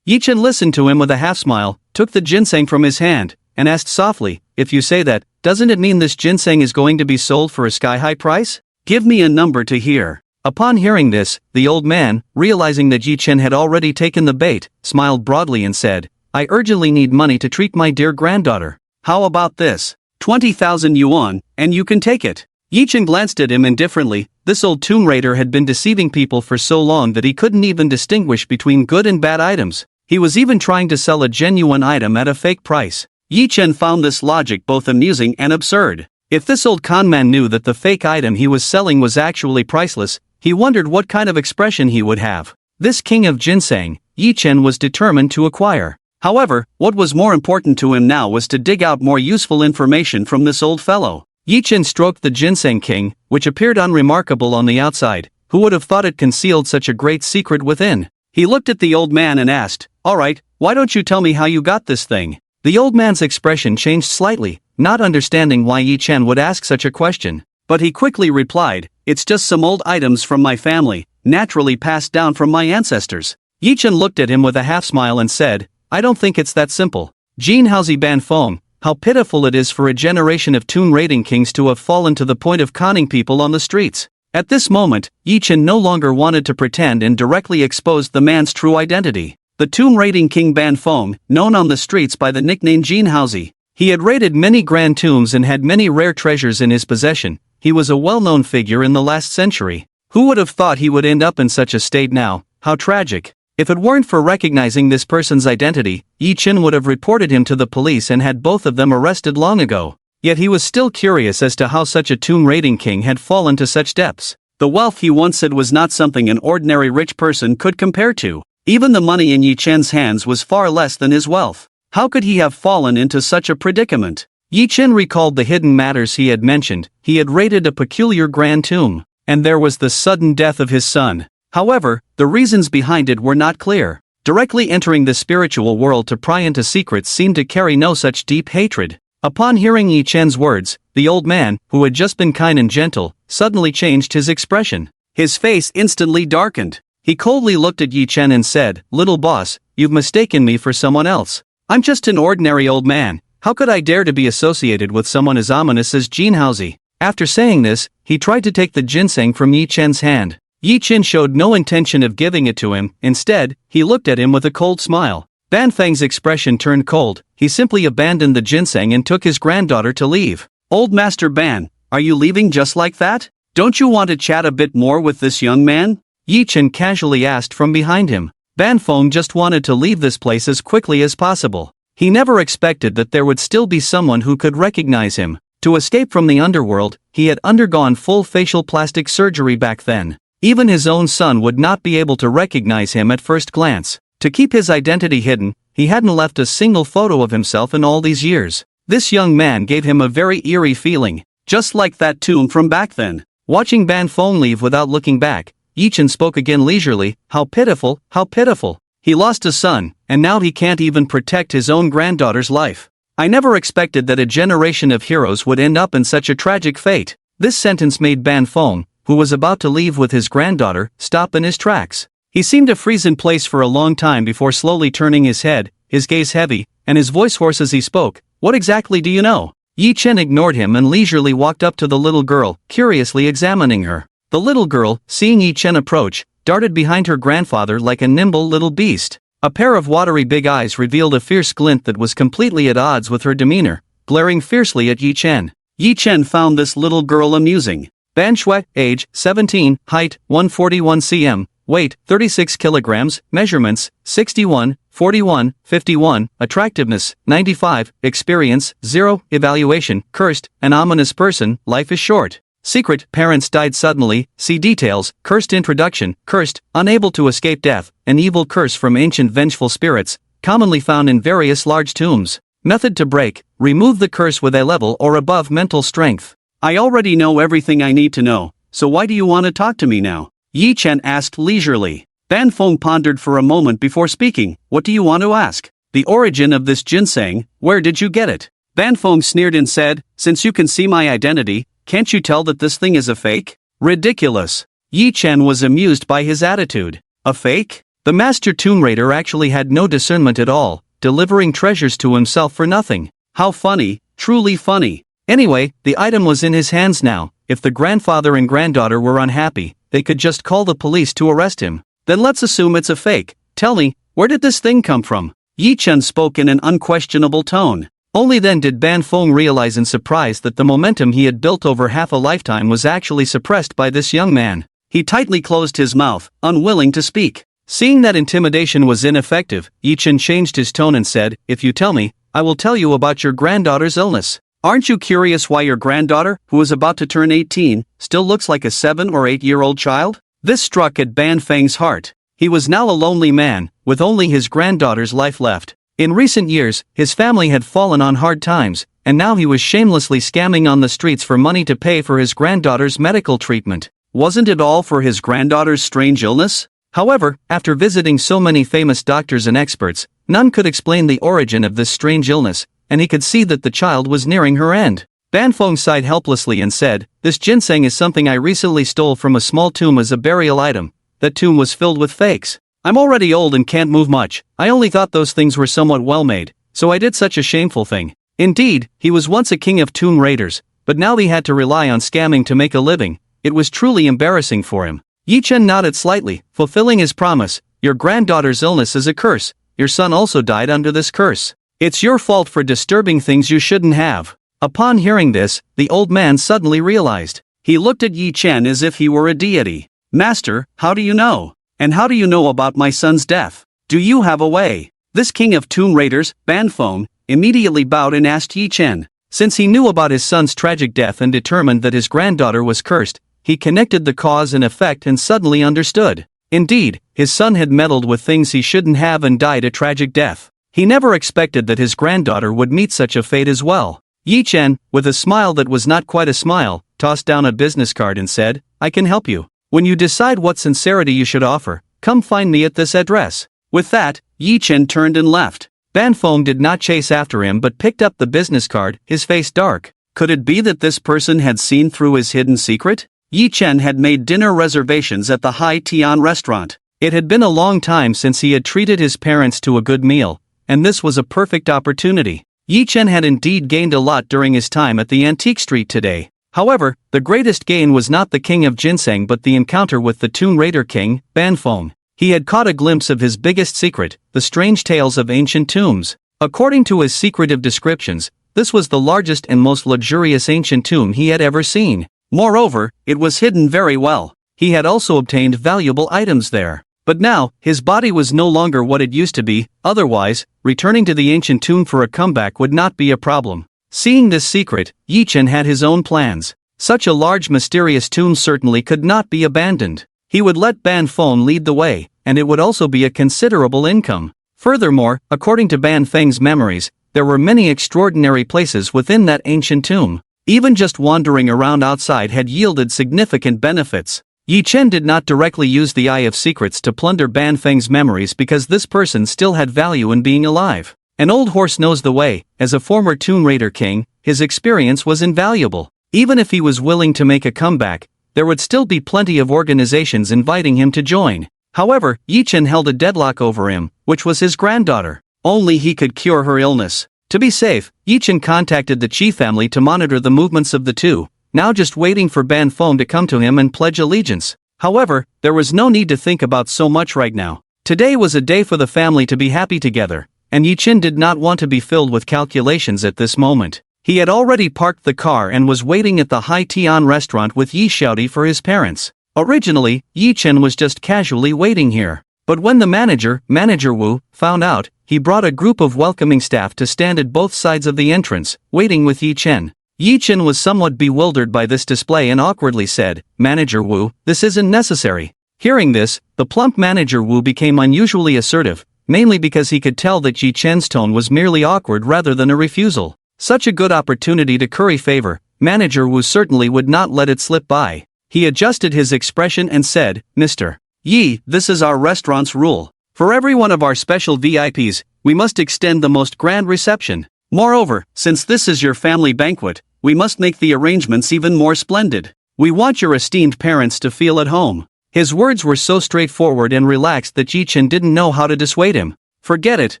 Yi Chen listened to him with a half-smile, took the ginseng from his hand, and asked softly, "If you say that, doesn't it mean this ginseng is going to be sold for a sky-high price? Give me a number to hear." Upon hearing this, the old man, realizing that Yi Chen had already taken the bait, smiled broadly and said, "I urgently need money to treat my dear granddaughter. How about this? 20,000 yuan, and you can take it." Yi Chen glanced at him indifferently. This old tomb raider had been deceiving people for so long that he couldn't even distinguish between good and bad items. He was even trying to sell a genuine item at a fake price. Yi Chen found this logic both amusing and absurd. If this old conman knew that the fake item he was selling was actually priceless, he wondered what kind of expression he would have. This king of ginseng, Yi Chen was determined to acquire. However, what was more important to him now was to dig out more useful information from this old fellow. Yi Chen stroked the ginseng king, which appeared unremarkable on the outside. Who would have thought it concealed such a great secret within? He looked at the old man and asked, "Alright, why don't you tell me how you got this thing?" The old man's expression changed slightly, not understanding why Yi Chen would ask such a question. But he quickly replied, "It's just some old items from my family, naturally passed down from my ancestors." Yi Chen looked at him with a half-smile and said, "I don't think it's that simple. Jinhaozi Banfeng, how pitiful it is for a generation of tomb raiding kings to have fallen to the point of conning people on the streets." At this moment, Yi Chen no longer wanted to pretend and directly exposed the man's true identity. The tomb raiding king Banfeng, known on the streets by the nickname Jinhaozi. He had raided many grand tombs and had many rare treasures in his possession. He was a well-known figure in the last century. Who would have thought he would end up in such a state now? How tragic. If it weren't for recognizing this person's identity, Yi Chen would have reported him to the police and had both of them arrested long ago. Yet he was still curious as to how such a tomb raiding king had fallen to such depths. The wealth he once said was not something an ordinary rich person could compare to. Even the money in Yi Chen's hands was far less than his wealth. How could he have fallen into such a predicament? Yi Chen recalled the hidden matters he had mentioned. He had raided a peculiar grand tomb, and there was the sudden death of his son. However, the reasons behind it were not clear. Directly entering the spiritual world to pry into secrets seemed to carry no such deep hatred. Upon hearing Yi Chen's words, the old man, who had just been kind and gentle, suddenly changed his expression. His face instantly darkened. He coldly looked at Yi Chen and said, "Little boss, you've mistaken me for someone else. I'm just an ordinary old man, How could I dare to be associated with someone as ominous as Jinhaozi? After saying this, he tried to take the ginseng from Yi Chen's hand. Yi Chen showed no intention of giving it to him. Instead, he looked at him with a cold smile. Ban Feng's expression turned cold. He simply abandoned the ginseng and took his granddaughter to leave. Old Master Ban, are you leaving just like that? Don't you want to chat a bit more with this young man? Yi Chen casually asked from behind him. Ban Feng just wanted to leave this place as quickly as possible. He never expected that there would still be someone who could recognize him. To escape from the underworld, he had undergone full facial plastic surgery back then. Even his own son would not be able to recognize him at first glance. To keep his identity hidden, he hadn't left a single photo of himself in all these years. This young man gave him a very eerie feeling, just like that tomb from back then. Watching Ban Feng leave without looking back, Yi Chen spoke again leisurely. How pitiful, how pitiful. He lost a son, and now he can't even protect his own granddaughter's life. I never expected that a generation of heroes would end up in such a tragic fate. This sentence made Ban Feng, who was about to leave with his granddaughter, stop in his tracks. He seemed to freeze in place for a long time before slowly turning his head, his gaze heavy, and his voice hoarse as he spoke. What exactly do you know? Yi Chen ignored him and leisurely walked up to the little girl, curiously examining her. The little girl, seeing Yi Chen approach, darted behind her grandfather like a nimble little beast. A pair of watery big eyes revealed a fierce glint that was completely at odds with her demeanor, glaring fiercely at Yi Chen. Yi Chen found this little girl amusing. Ban Shui, age, 17, height, 141 cm, weight, 36 kilograms, measurements, 61, 41, 51, attractiveness, 95, experience, 0, evaluation, cursed, an ominous person, life is short. Secret, parents died suddenly, see details, cursed introduction, cursed, unable to escape death, an evil curse from ancient vengeful spirits, commonly found in various large tombs. Method to break, remove the curse with a level or above mental strength. I already know everything I need to know, so why do you want to talk to me now? Yi Chen asked leisurely. Ban Feng pondered for a moment before speaking. What do you want to ask? The origin of this ginseng, where did you get it? Ban Feng sneered and said, since you can see my identity, can't you tell that this thing is a fake? Ridiculous. Yi Chen was amused by his attitude. A fake? The master tomb raider actually had no discernment at all, delivering treasures to himself for nothing. How funny, truly funny. Anyway, the item was in his hands now. If the grandfather and granddaughter were unhappy, they could just call the police to arrest him. Then let's assume it's a fake. Tell me, where did this thing come from? Yi Chen spoke in an unquestionable tone. Only then did Ban Feng realize in surprise that the momentum he had built over half a lifetime was actually suppressed by this young man. He tightly closed his mouth, unwilling to speak. Seeing that intimidation was ineffective, Yi Chen changed his tone and said, if you tell me, I will tell you about your granddaughter's illness. Aren't you curious why your granddaughter, who is about to turn 18, still looks like a 7 or 8-year-old child? This struck at Ban Feng's heart. He was now a lonely man, with only his granddaughter's life left. In recent years, his family had fallen on hard times, and now he was shamelessly scamming on the streets for money to pay for his granddaughter's medical treatment. Wasn't it all for his granddaughter's strange illness? However, after visiting so many famous doctors and experts, none could explain the origin of this strange illness, and he could see that the child was nearing her end. Ban Feng sighed helplessly and said, this ginseng is something I recently stole from a small tomb as a burial item. That tomb was filled with fakes. I'm already old and can't move much. I only thought those things were somewhat well made, so I did such a shameful thing. Indeed, he was once a king of tomb raiders, but now he had to rely on scamming to make a living. It was truly embarrassing for him. Yi Chen nodded slightly, fulfilling his promise. Your granddaughter's illness is a curse. Your son also died under this curse. It's your fault for disturbing things you shouldn't have. Upon hearing this, the old man suddenly realized. He looked at Yi Chen as if he were a deity. Master, how do you know? And how do you know about my son's death? Do you have a way? This king of tomb raiders, Ban Feng, immediately bowed and asked Yi Chen. Since he knew about his son's tragic death and determined that his granddaughter was cursed, he connected the cause and effect and suddenly understood. Indeed, his son had meddled with things he shouldn't have and died a tragic death. He never expected that his granddaughter would meet such a fate as well. Yi Chen, with a smile that was not quite a smile, tossed down a business card and said, I can help you. When you decide what sincerity you should offer, come find me at this address. With that, Yi Chen turned and left. Ban Feng did not chase after him but picked up the business card, his face dark. Could it be that this person had seen through his hidden secret? Yi Chen had made dinner reservations at the Hai Tian restaurant. It had been a long time since he had treated his parents to a good meal, and this was a perfect opportunity. Yi Chen had indeed gained a lot during his time at the antique street today. However, the greatest gain was not the king of ginseng but the encounter with the Tomb Raider king, Ban Feng. He had caught a glimpse of his biggest secret, the strange tales of ancient tombs. According to his secretive descriptions, this was the largest and most luxurious ancient tomb he had ever seen. Moreover, it was hidden very well. He had also obtained valuable items there. But now, his body was no longer what it used to be, otherwise, returning to the ancient tomb for a comeback would not be a problem. Seeing this secret, Yi Chen had his own plans. Such a large mysterious tomb certainly could not be abandoned. He would let Ban Feng lead the way, and it would also be a considerable income. Furthermore, according to Ban Feng's memories, there were many extraordinary places within that ancient tomb. Even just wandering around outside had yielded significant benefits. Yi Chen did not directly use the Eye of Secrets to plunder Ban Feng's memories because this person still had value in being alive. An old horse knows the way. As a former Tomb Raider king, his experience was invaluable. Even if he was willing to make a comeback, there would still be plenty of organizations inviting him to join. However, Yi Chen held a deadlock over him, which was his granddaughter. Only he could cure her illness. To be safe, Yi Chen contacted the Qi family to monitor the movements of the two, now just waiting for Ban Feng to come to him and pledge allegiance. However, there was no need to think about so much right now. Today was a day for the family to be happy together, and Yi Chen did not want to be filled with calculations at this moment. He had already parked the car and was waiting at the Hai Tian restaurant with Yi Xiaodi for his parents. Originally, Yi Chen was just casually waiting here. But when the Manager Wu, found out, he brought a group of welcoming staff to stand at both sides of the entrance, waiting with Yi Chen. Yi Chen was somewhat bewildered by this display and awkwardly said, "Manager Wu, this isn't necessary." Hearing this, the plump Manager Wu became unusually assertive, mainly because he could tell that Yi Chen's tone was merely awkward rather than a refusal. Such a good opportunity to curry favor, Manager Wu certainly would not let it slip by. He adjusted his expression and said, "Mr. Yi, this is our restaurant's rule. For every one of our special VIPs, we must extend the most grand reception. Moreover, since this is your family banquet, we must make the arrangements even more splendid. We want your esteemed parents to feel at home." His words were so straightforward and relaxed that Yi Chen didn't know how to dissuade him. Forget it,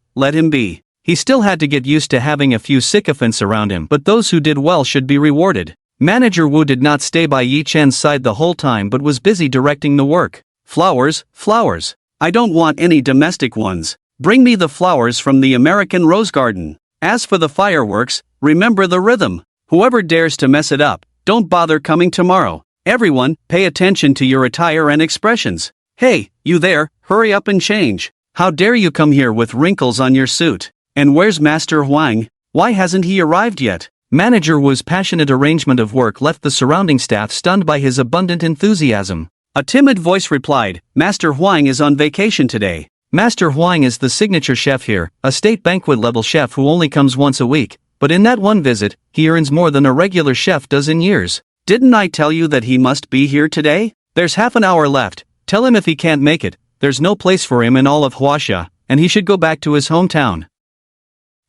let him be. He still had to get used to having a few sycophants around him, but those who did well should be rewarded. Manager Wu did not stay by Yi Chen's side the whole time but was busy directing the work. "Flowers, flowers. I don't want any domestic ones. Bring me the flowers from the American Rose Garden. As for the fireworks, remember the rhythm. Whoever dares to mess it up, don't bother coming tomorrow. Everyone, pay attention to your attire and expressions. Hey, you there, hurry up and change. How dare you come here with wrinkles on your suit? And where's Master Huang? Why hasn't he arrived yet?" Manager Wu's passionate arrangement of work left the surrounding staff stunned by his abundant enthusiasm. A timid voice replied, "Master Huang is on vacation today." Master Huang is the signature chef here, a state banquet-level chef who only comes once a week, but in that one visit, he earns more than a regular chef does in years. "Didn't I tell you that he must be here today? There's half an hour left. Tell him if he can't make it, there's no place for him in all of Huaxia, and he should go back to his hometown."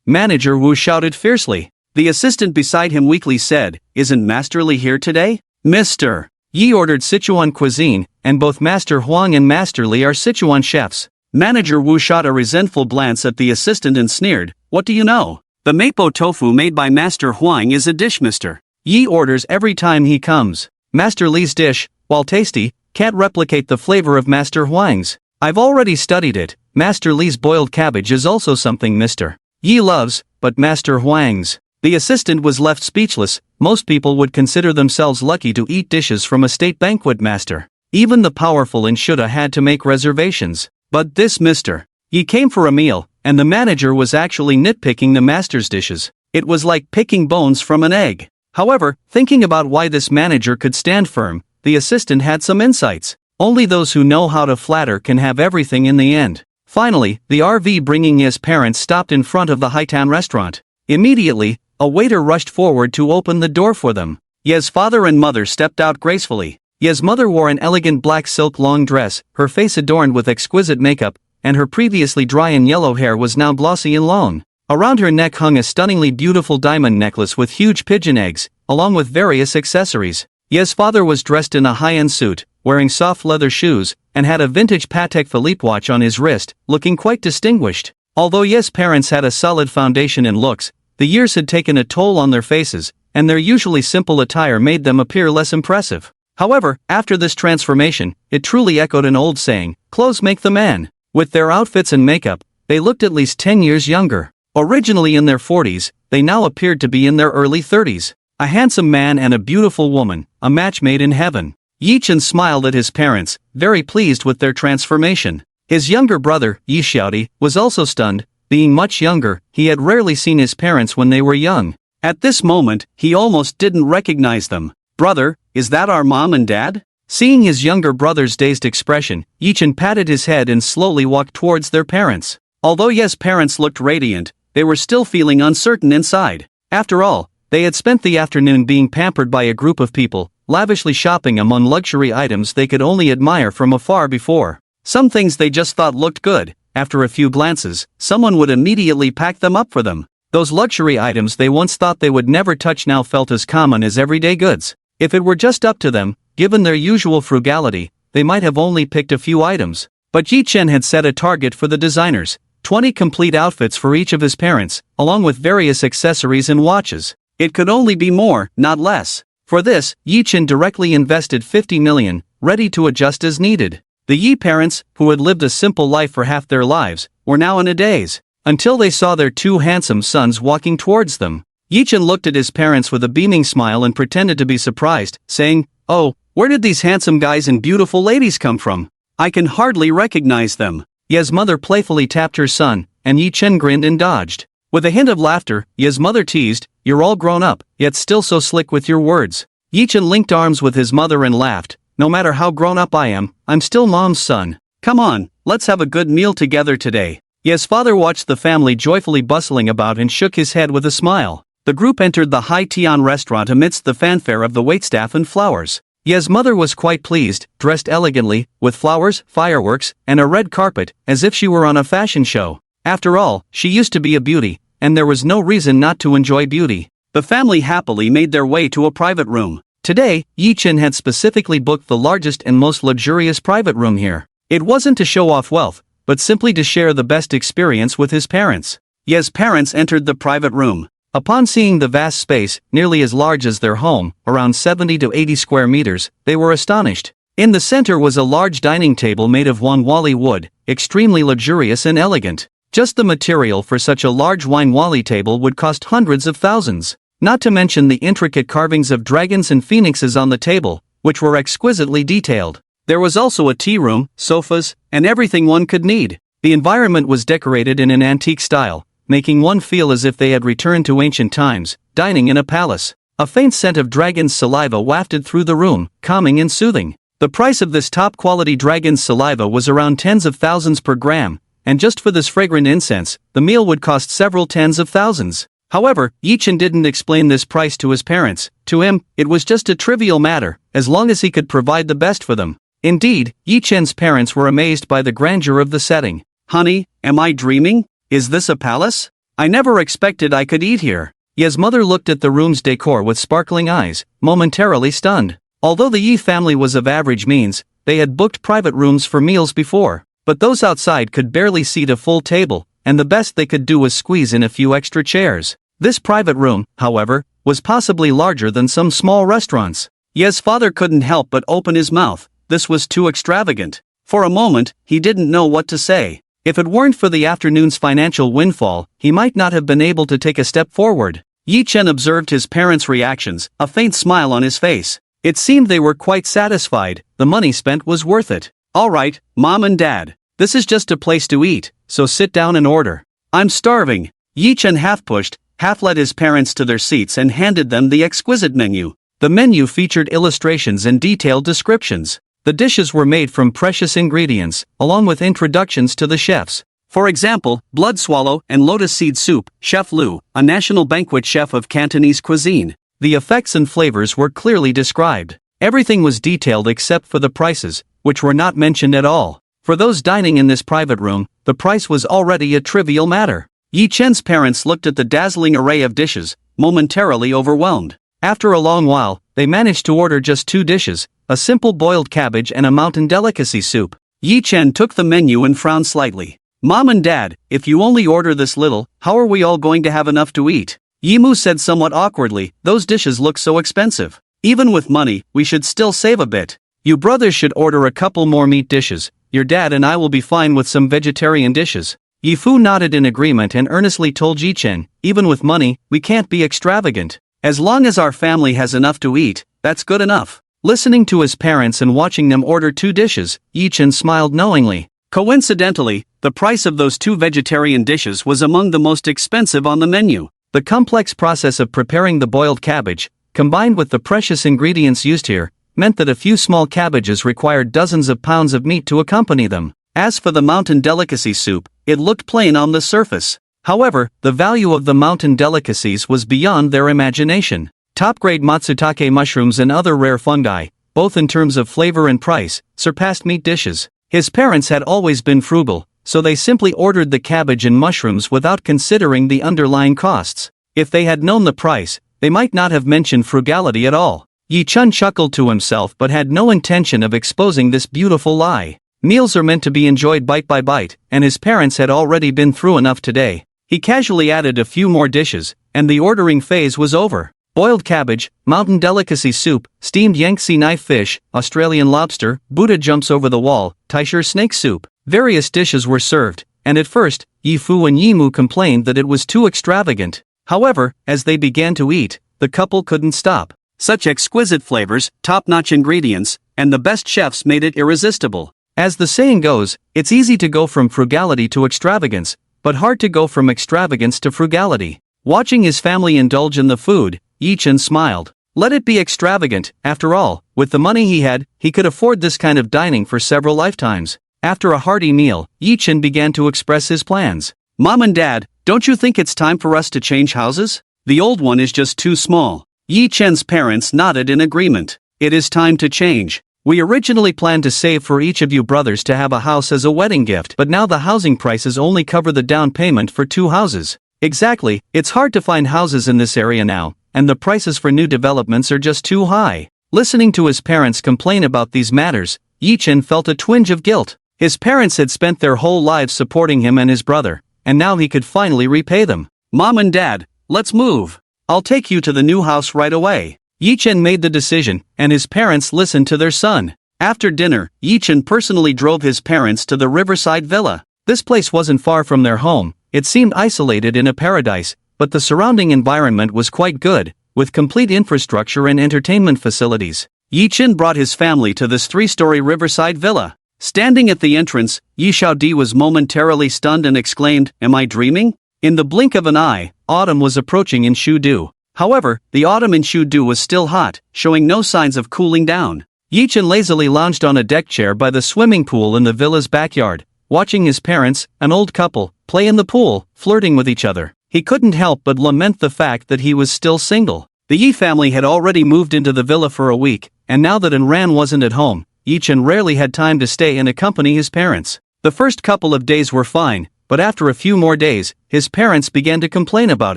Manager Wu shouted fiercely. The assistant beside him weakly said, "Isn't Master Li here today?" "Mr. Yi ordered Sichuan cuisine, and both Master Huang and Master Li are Sichuan chefs." Manager Wu shot a resentful glance at the assistant and sneered, "What do you know? The mapo tofu made by Master Huang is a dish Mr. Yi orders every time he comes. Master Li's dish, while tasty, can't replicate the flavor of Master Huang's. I've already studied it. Master Li's boiled cabbage is also something Mr. Yi loves, but Master Huang's." The assistant was left speechless. Most people would consider themselves lucky to eat dishes from a state banquet master. Even the powerful in Shuda had to make reservations. But this Mr. Yi came for a meal, and the manager was actually nitpicking the master's dishes. It was like picking bones from an egg. However, thinking about why this manager could stand firm, the assistant had some insights. Only those who know how to flatter can have everything in the end. Finally, the RV bringing his parents stopped in front of the Haitan restaurant. Immediately, a waiter rushed forward to open the door for them. Ye's father and mother stepped out gracefully. Ye's mother wore an elegant black silk long dress, her face adorned with exquisite makeup, and her previously dry and yellow hair was now glossy and long. Around her neck hung a stunningly beautiful diamond necklace with huge pigeon eggs, along with various accessories. Ye's father was dressed in a high-end suit, wearing soft leather shoes, and had a vintage Patek Philippe watch on his wrist, looking quite distinguished. Although Ye's parents had a solid foundation in looks, The years had taken a toll on their faces, and their usually simple attire made them appear less impressive. However, after this transformation, it truly echoed an old saying, "Clothes make the man." With their outfits and makeup, they looked at least 10 years younger. Originally in their 40s, they now appeared to be in their early 30s. A handsome man and a beautiful woman, a match made in heaven. Yi-chan smiled at his parents, very pleased with their transformation. His younger brother, Yi-xiaodi, was also stunned. Being much younger, he had rarely seen his parents when they were young. At this moment, he almost didn't recognize them. "Brother, is that our mom and dad?" Seeing his younger brother's dazed expression, Yi-chan patted his head and slowly walked towards their parents. Although Ye's parents looked radiant, they were still feeling uncertain inside. After all, they had spent the afternoon being pampered by a group of people, lavishly shopping among luxury items they could only admire from afar before. Some things they just thought looked good. After a few glances, someone would immediately pack them up for them. Those luxury items they once thought they would never touch now felt as common as everyday goods. If it were just up to them, given their usual frugality, they might have only picked a few items. But Yi-chan had set a target for the designers, 20 complete outfits for each of his parents, along with various accessories and watches. It could only be more, not less. For this, Yi-chan directly invested 50 million, ready to adjust as needed. The Yi parents, who had lived a simple life for half their lives, were now in a daze, until they saw their two handsome sons walking towards them. Yi-chan looked at his parents with a beaming smile and pretended to be surprised, saying, "Oh, where did these handsome guys and beautiful ladies come from? I can hardly recognize them." Ye's mother playfully tapped her son, and Yi-chan grinned and dodged. With a hint of laughter, Ye's mother teased, "You're all grown up, yet still so slick with your words." Yi-chan linked arms with his mother and laughed. "No matter how grown up I am, I'm still mom's son. Come on, let's have a good meal together today." Ye's father watched the family joyfully bustling about and shook his head with a smile. The group entered the Hai Tian restaurant amidst the fanfare of the waitstaff and flowers. Ye's mother was quite pleased, dressed elegantly, with flowers, fireworks, and a red carpet, as if she were on a fashion show. After all, she used to be a beauty, and there was no reason not to enjoy beauty. The family happily made their way to a private room. Today, Yi-chan had specifically booked the largest and most luxurious private room here. It wasn't to show off wealth, but simply to share the best experience with his parents. Ye's parents entered the private room. Upon seeing the vast space, nearly as large as their home, around 70 to 80 square meters, they were astonished. In the center was a large dining table made of wanwali wood, extremely luxurious and elegant. Just the material for such a large wanwali table would cost hundreds of thousands. Not to mention the intricate carvings of dragons and phoenixes on the table, which were exquisitely detailed. There was also a tea room, sofas, and everything one could need. The environment was decorated in an antique style, making one feel as if they had returned to ancient times, dining in a palace. A faint scent of dragon's saliva wafted through the room, calming and soothing. The price of this top-quality dragon's saliva was around tens of thousands per gram, and just for this fragrant incense, the meal would cost several tens of thousands. However, Yi-chan didn't explain this price to his parents. To him, it was just a trivial matter, as long as he could provide the best for them. Indeed, Yi-chan's parents were amazed by the grandeur of the setting. "Honey, am I dreaming? Is this a palace? I never expected I could eat here." Ye's mother looked at the room's decor with sparkling eyes, momentarily stunned. Although the Yi family was of average means, they had booked private rooms for meals before, but those outside could barely seat a full table, and the best they could do was squeeze in a few extra chairs. This private room, however, was possibly larger than some small restaurants. Ye's father couldn't help but open his mouth. This was too extravagant. For a moment, he didn't know what to say. If it weren't for the afternoon's financial windfall, he might not have been able to take a step forward. Yi-chan observed his parents' reactions, a faint smile on his face. It seemed they were quite satisfied. The money spent was worth it. "All right, Mom and Dad. This is just a place to eat, so sit down and order. I'm starving." Yi-chan half-pushed, half-led his parents to their seats and handed them the exquisite menu. The menu featured illustrations and detailed descriptions. The dishes were made from precious ingredients, along with introductions to the chefs. For example, blood swallow and lotus seed soup, Chef Lu, a national banquet chef of Cantonese cuisine. The effects and flavors were clearly described. Everything was detailed except for the prices, which were not mentioned at all. For those dining in this private room, the price was already a trivial matter. Yi-chan's parents looked at the dazzling array of dishes, momentarily overwhelmed. After a long while, they managed to order just 2 dishes, a simple boiled cabbage and a mountain delicacy soup. Yi-chan took the menu and frowned slightly. "Mom and Dad, if you only order this little, how are we all going to have enough to eat?" Yimu said somewhat awkwardly, those dishes look so expensive. Even with money, we should still save a bit. You brothers should order a couple more meat dishes. Your dad and I will be fine with some vegetarian dishes. Yifu nodded in agreement and earnestly told Yichen, even with money, we can't be extravagant. As long as our family has enough to eat, that's good enough. Listening to his parents and watching them order 2 dishes, Yichen smiled knowingly. Coincidentally, the price of those 2 vegetarian dishes was among the most expensive on the menu. The complex process of preparing the boiled cabbage, combined with the precious ingredients used here, meant that a few small cabbages required dozens of pounds of meat to accompany them. As for the mountain delicacy soup, it looked plain on the surface. However, the value of the mountain delicacies was beyond their imagination. Top-grade matsutake mushrooms and other rare fungi, both in terms of flavor and price, surpassed meat dishes. His parents had always been frugal, so they simply ordered the cabbage and mushrooms without considering the underlying costs. If they had known the price, they might not have mentioned frugality at all. Yi Chun chuckled to himself but had no intention of exposing this beautiful lie. Meals are meant to be enjoyed bite by bite, and his parents had already been through enough today. He casually added a few more dishes, and the ordering phase was over. Boiled cabbage, mountain delicacy soup, steamed Yangtze knife fish, Australian lobster, Buddha jumps over the wall, Taisher snake soup. Various dishes were served, and at first, Yifu and Yimu complained that it was too extravagant. However, as they began to eat, the couple couldn't stop. Such exquisite flavors, top-notch ingredients, and the best chefs made it irresistible. As the saying goes, it's easy to go from frugality to extravagance, but hard to go from extravagance to frugality. Watching his family indulge in the food, Yichen smiled. Let it be extravagant, after all, with the money he had, he could afford this kind of dining for several lifetimes. After a hearty meal, Yichen began to express his plans. Mom and Dad, don't you think it's time for us to change houses? The old one is just too small. Yichen's parents nodded in agreement. It is time to change. We originally planned to save for each of you brothers to have a house as a wedding gift, but now the housing prices only cover the down payment for 2 houses. Exactly, it's hard to find houses in this area now, and the prices for new developments are just too high. Listening to his parents complain about these matters, Yichen felt a twinge of guilt. His parents had spent their whole lives supporting him and his brother, and now he could finally repay them. Mom and Dad, let's move. I'll take you to the new house right away. Yichen made the decision, and his parents listened to their son. After dinner, Yichen personally drove his parents to the riverside villa. This place wasn't far from their home. It seemed isolated in a paradise, but the surrounding environment was quite good, with complete infrastructure and entertainment facilities. Yichen brought his family to this 3-story riverside villa. Standing at the entrance, Yi Xiaodi was momentarily stunned and exclaimed, "Am I dreaming?" In the blink of an eye, autumn was approaching in Shudu. However, the autumn in Shudu was still hot, showing no signs of cooling down. Yichen lazily lounged on a deck chair by the swimming pool in the villa's backyard, watching his parents, an old couple, play in the pool, flirting with each other. He couldn't help but lament the fact that he was still single. The Yi family had already moved into the villa for a week, and now that Enran wasn't at home, Yichen rarely had time to stay and accompany his parents. The first couple of days were fine, but after a few more days, his parents began to complain about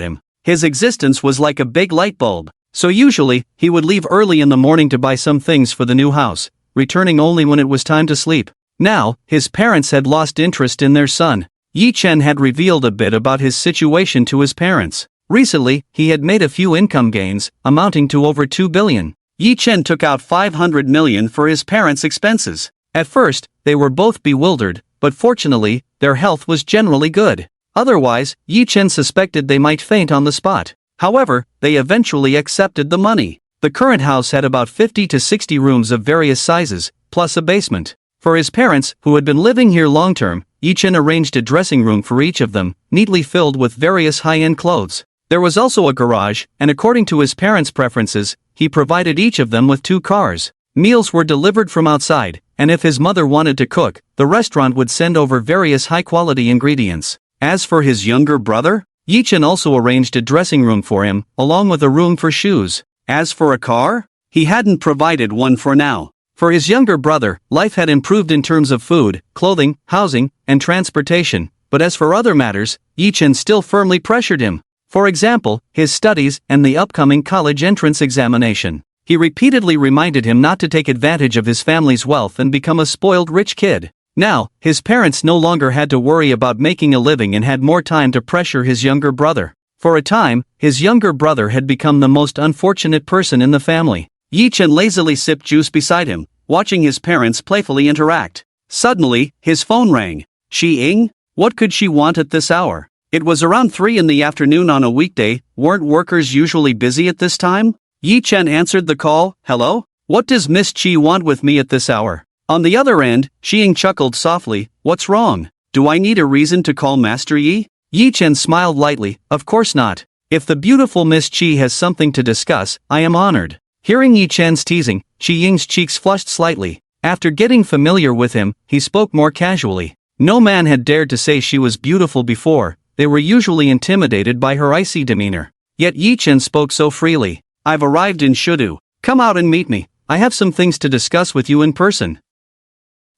him. His existence was like a big light bulb. So usually, he would leave early in the morning to buy some things for the new house, returning only when it was time to sleep. Now, his parents had lost interest in their son. Yichen had revealed a bit about his situation to his parents. Recently, he had made a few income gains, amounting to over 2 billion. Yichen took out 500 million for his parents' expenses. At first, they were both bewildered, but fortunately, their health was generally good. Otherwise, Yichen suspected they might faint on the spot. However, they eventually accepted the money. The current house had about 50 to 60 rooms of various sizes, plus a basement. For his parents, who had been living here long-term, Yichen arranged a dressing room for each of them, neatly filled with various high-end clothes. There was also a garage, and according to his parents' preferences, he provided each of them with 2 cars. Meals were delivered from outside, and if his mother wanted to cook, the restaurant would send over various high-quality ingredients. As for his younger brother, Yichen also arranged a dressing room for him, along with a room for shoes. As for a car, he hadn't provided one for now. For his younger brother, life had improved in terms of food, clothing, housing, and transportation, but as for other matters, Yichen still firmly pressured him. For example, his studies and the upcoming college entrance examination. He repeatedly reminded him not to take advantage of his family's wealth and become a spoiled rich kid. Now, his parents no longer had to worry about making a living and had more time to pressure his younger brother. For a time, his younger brother had become the most unfortunate person in the family. Yi Chen lazily sipped juice beside him, watching his parents playfully interact. Suddenly, his phone rang. Shi Ying? What could she want at this hour? It was around 3 in the afternoon on a weekday. Weren't workers usually busy at this time? Yi Chen answered the call. Hello? What does Miss Chi want with me at this hour? On the other end, Shi Ying chuckled softly. What's wrong? Do I need a reason to call Master Yi? Yi Chen smiled lightly. Of course not. If the beautiful Miss Chi has something to discuss, I am honored. Hearing Yi Chen's teasing, Shi Ying's cheeks flushed slightly. After getting familiar with him, he spoke more casually. No man had dared to say she was beautiful before. They were usually intimidated by her icy demeanor. Yet Yi Chen spoke so freely. I've arrived in Shudu. Come out and meet me. I have some things to discuss with you in person.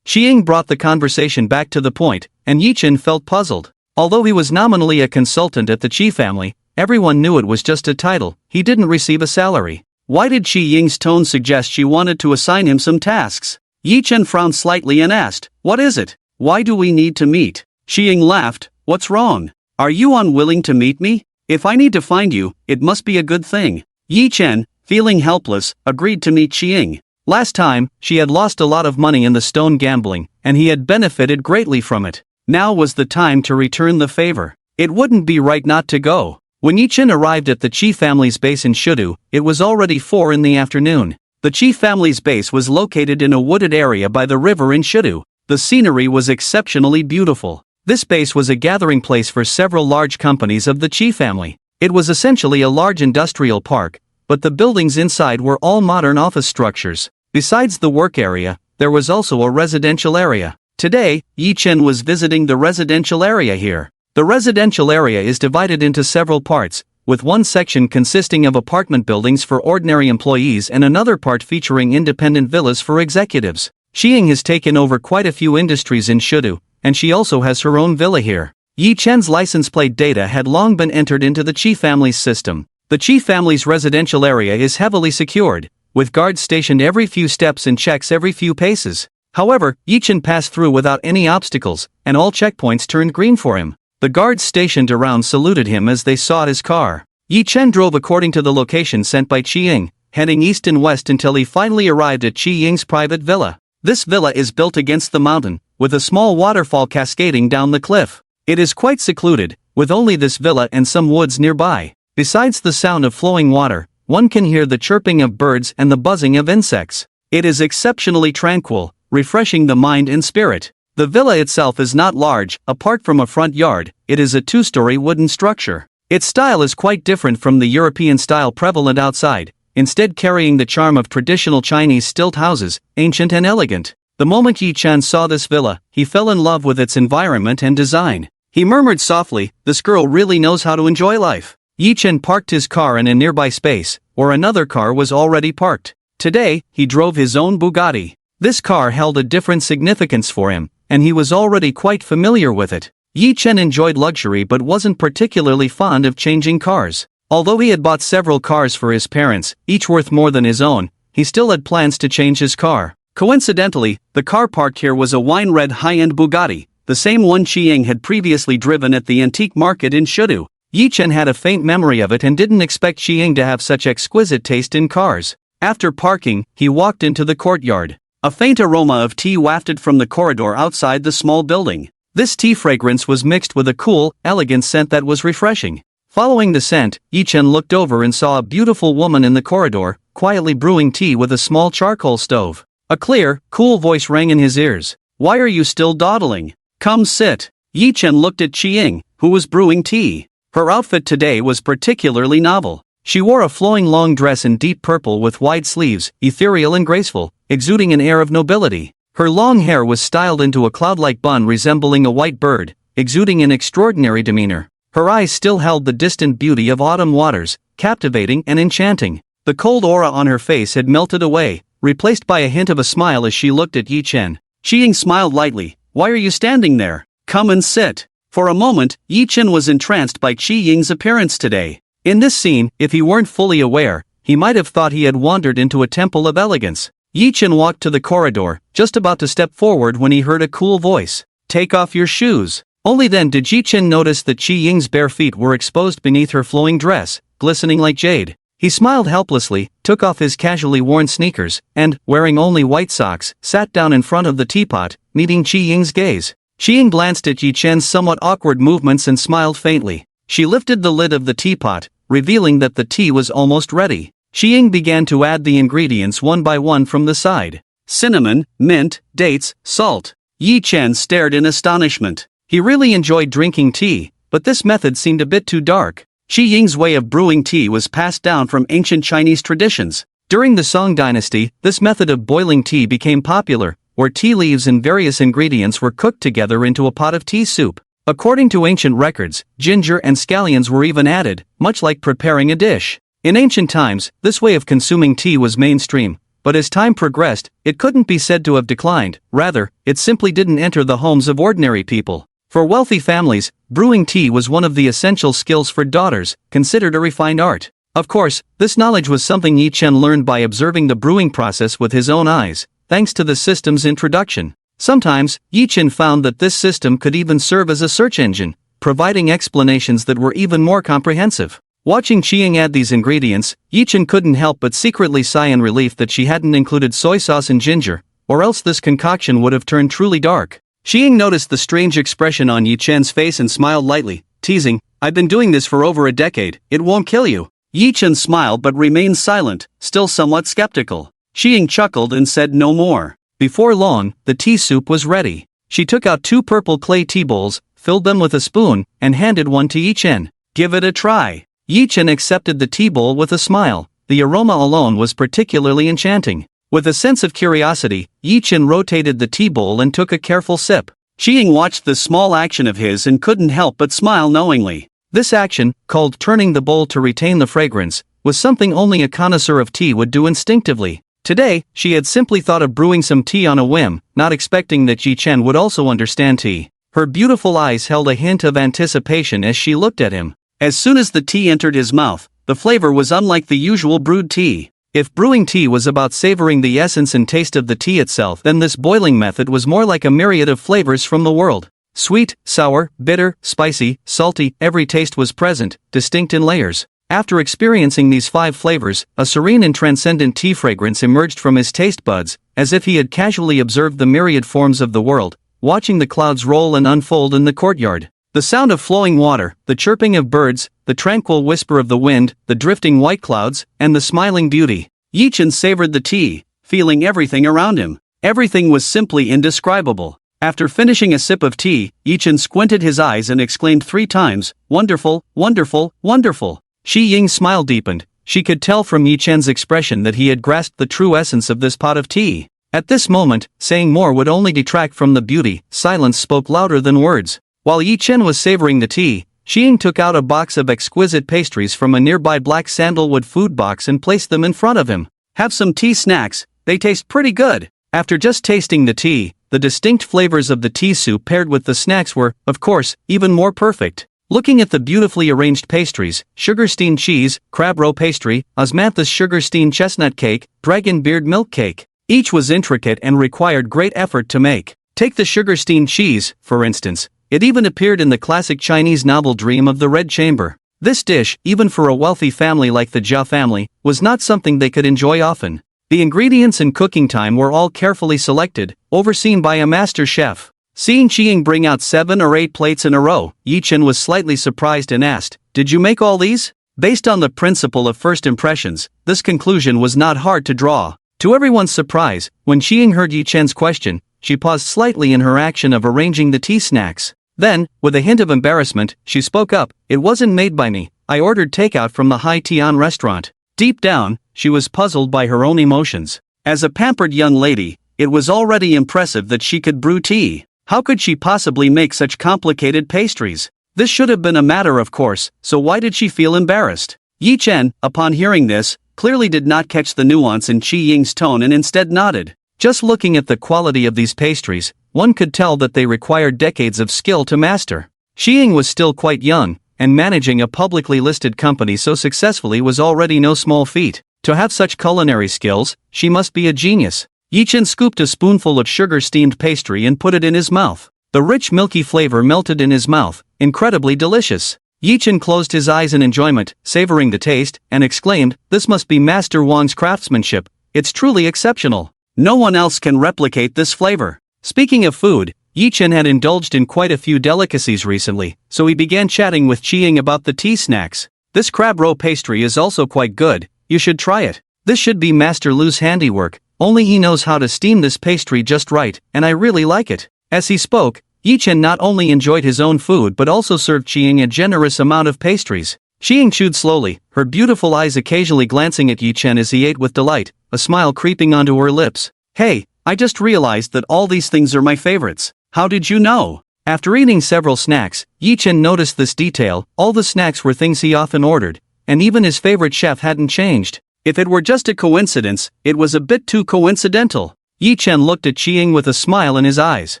Shi Ying brought the conversation back to the point, and Yi Chen felt puzzled. Although he was nominally a consultant at the Chi family, everyone knew it was just a title. He didn't receive a salary. Why did Shi Ying's tone suggest she wanted to assign him some tasks? Yi Chen frowned slightly and asked, what is it? Why do we need to meet? Shi Ying laughed. What's wrong? Are you unwilling to meet me? If I need to find you, it must be a good thing. Yi Chen, feeling helpless, agreed to meet Shi Ying. Last time, she had lost a lot of money in the stone gambling, and he had benefited greatly from it. Now was the time to return the favor. It wouldn't be right not to go. When Yi Chen arrived at the Chi family's base in Shudu, it was already 4 in the afternoon. The Chi family's base was located in a wooded area by the river in Shudu. The scenery was exceptionally beautiful. This base was a gathering place for several large companies of the Chi family. It was essentially a large industrial park, but the buildings inside were all modern office structures. Besides the work area, there was also a residential area. Today, Yi Chen was visiting the residential area here. The residential area is divided into several parts, with one section consisting of apartment buildings for ordinary employees and another part featuring independent villas for executives. Shi Ying has taken over quite a few industries in Shudu, and she also has her own villa here. Yi Chen's license plate data had long been entered into the Chi family's system. The Chi family's residential area is heavily secured, with guards stationed every few steps and checks every few paces. However, Yi Chen passed through without any obstacles, and all checkpoints turned green for him. The guards stationed around saluted him as they sought his car. Yi Chen drove according to the location sent by Qi Ying, heading east and west until he finally arrived at Qi Ying's private villa. This villa is built against the mountain, with a small waterfall cascading down the cliff. It is quite secluded, with only this villa and some woods nearby. Besides the sound of flowing water, one can hear the chirping of birds and the buzzing of insects. It is exceptionally tranquil, refreshing the mind and spirit. The villa itself is not large. Apart from a front yard, it is a 2-story wooden structure. Its style is quite different from the European style prevalent outside, instead carrying the charm of traditional Chinese stilt houses, ancient and elegant. The moment Yi Chen saw this villa, he fell in love with its environment and design. He murmured softly, "This girl really knows how to enjoy life." Yi Chen parked his car in a nearby space, where another car was already parked. Today, he drove his own Bugatti. This car held a different significance for him, and he was already quite familiar with it. Yi Chen enjoyed luxury but wasn't particularly fond of changing cars. Although he had bought several cars for his parents, each worth more than his own, he still had plans to change his car. Coincidentally, the car parked here was a wine-red high-end Bugatti, the same one Qi Ying had previously driven at the antique market in Shudu. Yi Chen had a faint memory of it and didn't expect Qi Ying to have such exquisite taste in cars. After parking, he walked into the courtyard. A faint aroma of tea wafted from the corridor outside the small building. This tea fragrance was mixed with a cool, elegant scent that was refreshing. Following the scent, Yi Chen looked over and saw a beautiful woman in the corridor, quietly brewing tea with a small charcoal stove. A clear, cool voice rang in his ears. "Why are you still dawdling? Come sit." Yi Chen looked at Qi Ying, who was brewing tea. Her outfit today was particularly novel. She wore a flowing long dress in deep purple with wide sleeves, ethereal and graceful, exuding an air of nobility. Her long hair was styled into a cloud-like bun resembling a white bird, exuding an extraordinary demeanor. Her eyes still held the distant beauty of autumn waters, captivating and enchanting. The cold aura on her face had melted away, replaced by a hint of a smile as she looked at Yi Chen. Qi Ying smiled lightly. "Why are you standing there? Come and sit." For a moment, Yi Chen was entranced by Qi Ying's appearance today. In this scene, if he weren't fully aware, he might have thought he had wandered into a temple of elegance. Yi Chen walked to the corridor, just about to step forward when he heard a cool voice. "Take off your shoes." Only then did Ji Chen notice that Qi Ying's bare feet were exposed beneath her flowing dress, glistening like jade. He smiled helplessly, took off his casually worn sneakers, and, wearing only white socks, sat down in front of the teapot, meeting Qi Ying's gaze. Qi Ying glanced at Ji Chen's somewhat awkward movements and smiled faintly. She lifted the lid of the teapot, revealing that the tea was almost ready. Qi Ying began to add the ingredients one by one from the side. Cinnamon, mint, dates, salt. Yi Chen stared in astonishment. He really enjoyed drinking tea, but this method seemed a bit too dark. Qi Ying's way of brewing tea was passed down from ancient Chinese traditions. During the Song dynasty, this method of boiling tea became popular, where tea leaves and various ingredients were cooked together into a pot of tea soup. According to ancient records, ginger and scallions were even added, much like preparing a dish. In ancient times, this way of consuming tea was mainstream, but as time progressed, it couldn't be said to have declined. Rather, it simply didn't enter the homes of ordinary people. For wealthy families, brewing tea was one of the essential skills for daughters, considered a refined art. Of course, this knowledge was something Yi Chen learned by observing the brewing process with his own eyes, thanks to the system's introduction. Sometimes, Yi Chen found that this system could even serve as a search engine, providing explanations that were even more comprehensive. Watching Qi Ying add these ingredients, Yi Chen couldn't help but secretly sigh in relief that she hadn't included soy sauce and ginger, or else this concoction would have turned truly dark. Qi Ying noticed the strange expression on Yi Chen's face and smiled lightly, teasing, "I've been doing this for over a decade, it won't kill you." Yi Chen smiled but remained silent, still somewhat skeptical. Qi Ying chuckled and said no more. Before long, the tea soup was ready. She took out 2 purple clay tea bowls, filled them with a spoon, and handed one to Yi Chen. "Give it a try." Yi Chen accepted the tea bowl with a smile. The aroma alone was particularly enchanting. With a sense of curiosity, Yi Chen rotated the tea bowl and took a careful sip. Qi Ying watched this small action of his and couldn't help but smile knowingly. This action, called turning the bowl to retain the fragrance, was something only a connoisseur of tea would do instinctively. Today, she had simply thought of brewing some tea on a whim, not expecting that Yi Chen would also understand tea. Her beautiful eyes held a hint of anticipation as she looked at him. As soon as the tea entered his mouth, the flavor was unlike the usual brewed tea. If brewing tea was about savoring the essence and taste of the tea itself, then this boiling method was more like a myriad of flavors from the world. Sweet, sour, bitter, spicy, salty, every taste was present, distinct in layers. After experiencing these 5 flavors, a serene and transcendent tea fragrance emerged from his taste buds, as if he had casually observed the myriad forms of the world, watching the clouds roll and unfold in the courtyard. The sound of flowing water, the chirping of birds, the tranquil whisper of the wind, the drifting white clouds, and the smiling beauty. Yi Chen savored the tea, feeling everything around him. Everything was simply indescribable. After finishing a sip of tea, Yi Chen squinted his eyes and exclaimed 3 times, "Wonderful, wonderful, wonderful." Qi Ying's smile deepened. She could tell from Yi Chen's expression that he had grasped the true essence of this pot of tea. At this moment, saying more would only detract from the beauty. Silence spoke louder than words. While Yi Chen was savoring the tea, Qi Ying took out a box of exquisite pastries from a nearby black sandalwood food box and placed them in front of him. "Have some tea snacks, they taste pretty good." After just tasting the tea, the distinct flavors of the tea soup paired with the snacks were, of course, even more perfect. Looking at the beautifully arranged pastries, sugar-steamed cheese, crab roe pastry, osmanthus sugar-steamed chestnut cake, dragon beard milk cake. Each was intricate and required great effort to make. Take the sugar-steamed cheese, for instance. It even appeared in the classic Chinese novel Dream of the Red Chamber. This dish, even for a wealthy family like the Jia family, was not something they could enjoy often. The ingredients and cooking time were all carefully selected, overseen by a master chef. Seeing Qi Ying bring out 7 or 8 plates in a row, Yi Chen was slightly surprised and asked, "Did you make all these?" Based on the principle of first impressions, this conclusion was not hard to draw. To everyone's surprise, when Qi Ying heard Yi Chen's question, she paused slightly in her action of arranging the tea snacks. Then, with a hint of embarrassment, she spoke up, "It wasn't made by me, I ordered takeout from the Hai Tian restaurant." Deep down, she was puzzled by her own emotions. As a pampered young lady, it was already impressive that she could brew tea. How could she possibly make such complicated pastries? This should have been a matter of course, so why did she feel embarrassed? Yi Chen, upon hearing this, clearly did not catch the nuance in Qi Ying's tone and instead nodded. Just looking at the quality of these pastries, one could tell that they required decades of skill to master. Qi Ying was still quite young, and managing a publicly listed company so successfully was already no small feat. To have such culinary skills, she must be a genius. Yi Chen scooped a spoonful of sugar-steamed pastry and put it in his mouth. The rich milky flavor melted in his mouth, incredibly delicious. Yi-Chen closed his eyes in enjoyment, savoring the taste, and exclaimed, "This must be Master Wang's craftsmanship. It's truly exceptional. No one else can replicate this flavor." Speaking of food, Yi-Chen had indulged in quite a few delicacies recently, so he began chatting with Qiying about the tea snacks. "This crab roe pastry is also quite good, you should try it. This should be Master Lu's handiwork, only he knows how to steam this pastry just right, and I really like it." As he spoke, Yi-Chen not only enjoyed his own food but also served Qiying a generous amount of pastries. Qiying chewed slowly, her beautiful eyes occasionally glancing at Yi-Chen as he ate with delight, a smile creeping onto her lips. "Hey, I just realized that all these things are my favorites. How did you know?" After eating several snacks, Yi-Chen noticed this detail: all the snacks were things he often ordered, and even his favorite chef hadn't changed. If it were just a coincidence, it was a bit too coincidental. Yi-Chen looked at Qiying with a smile in his eyes.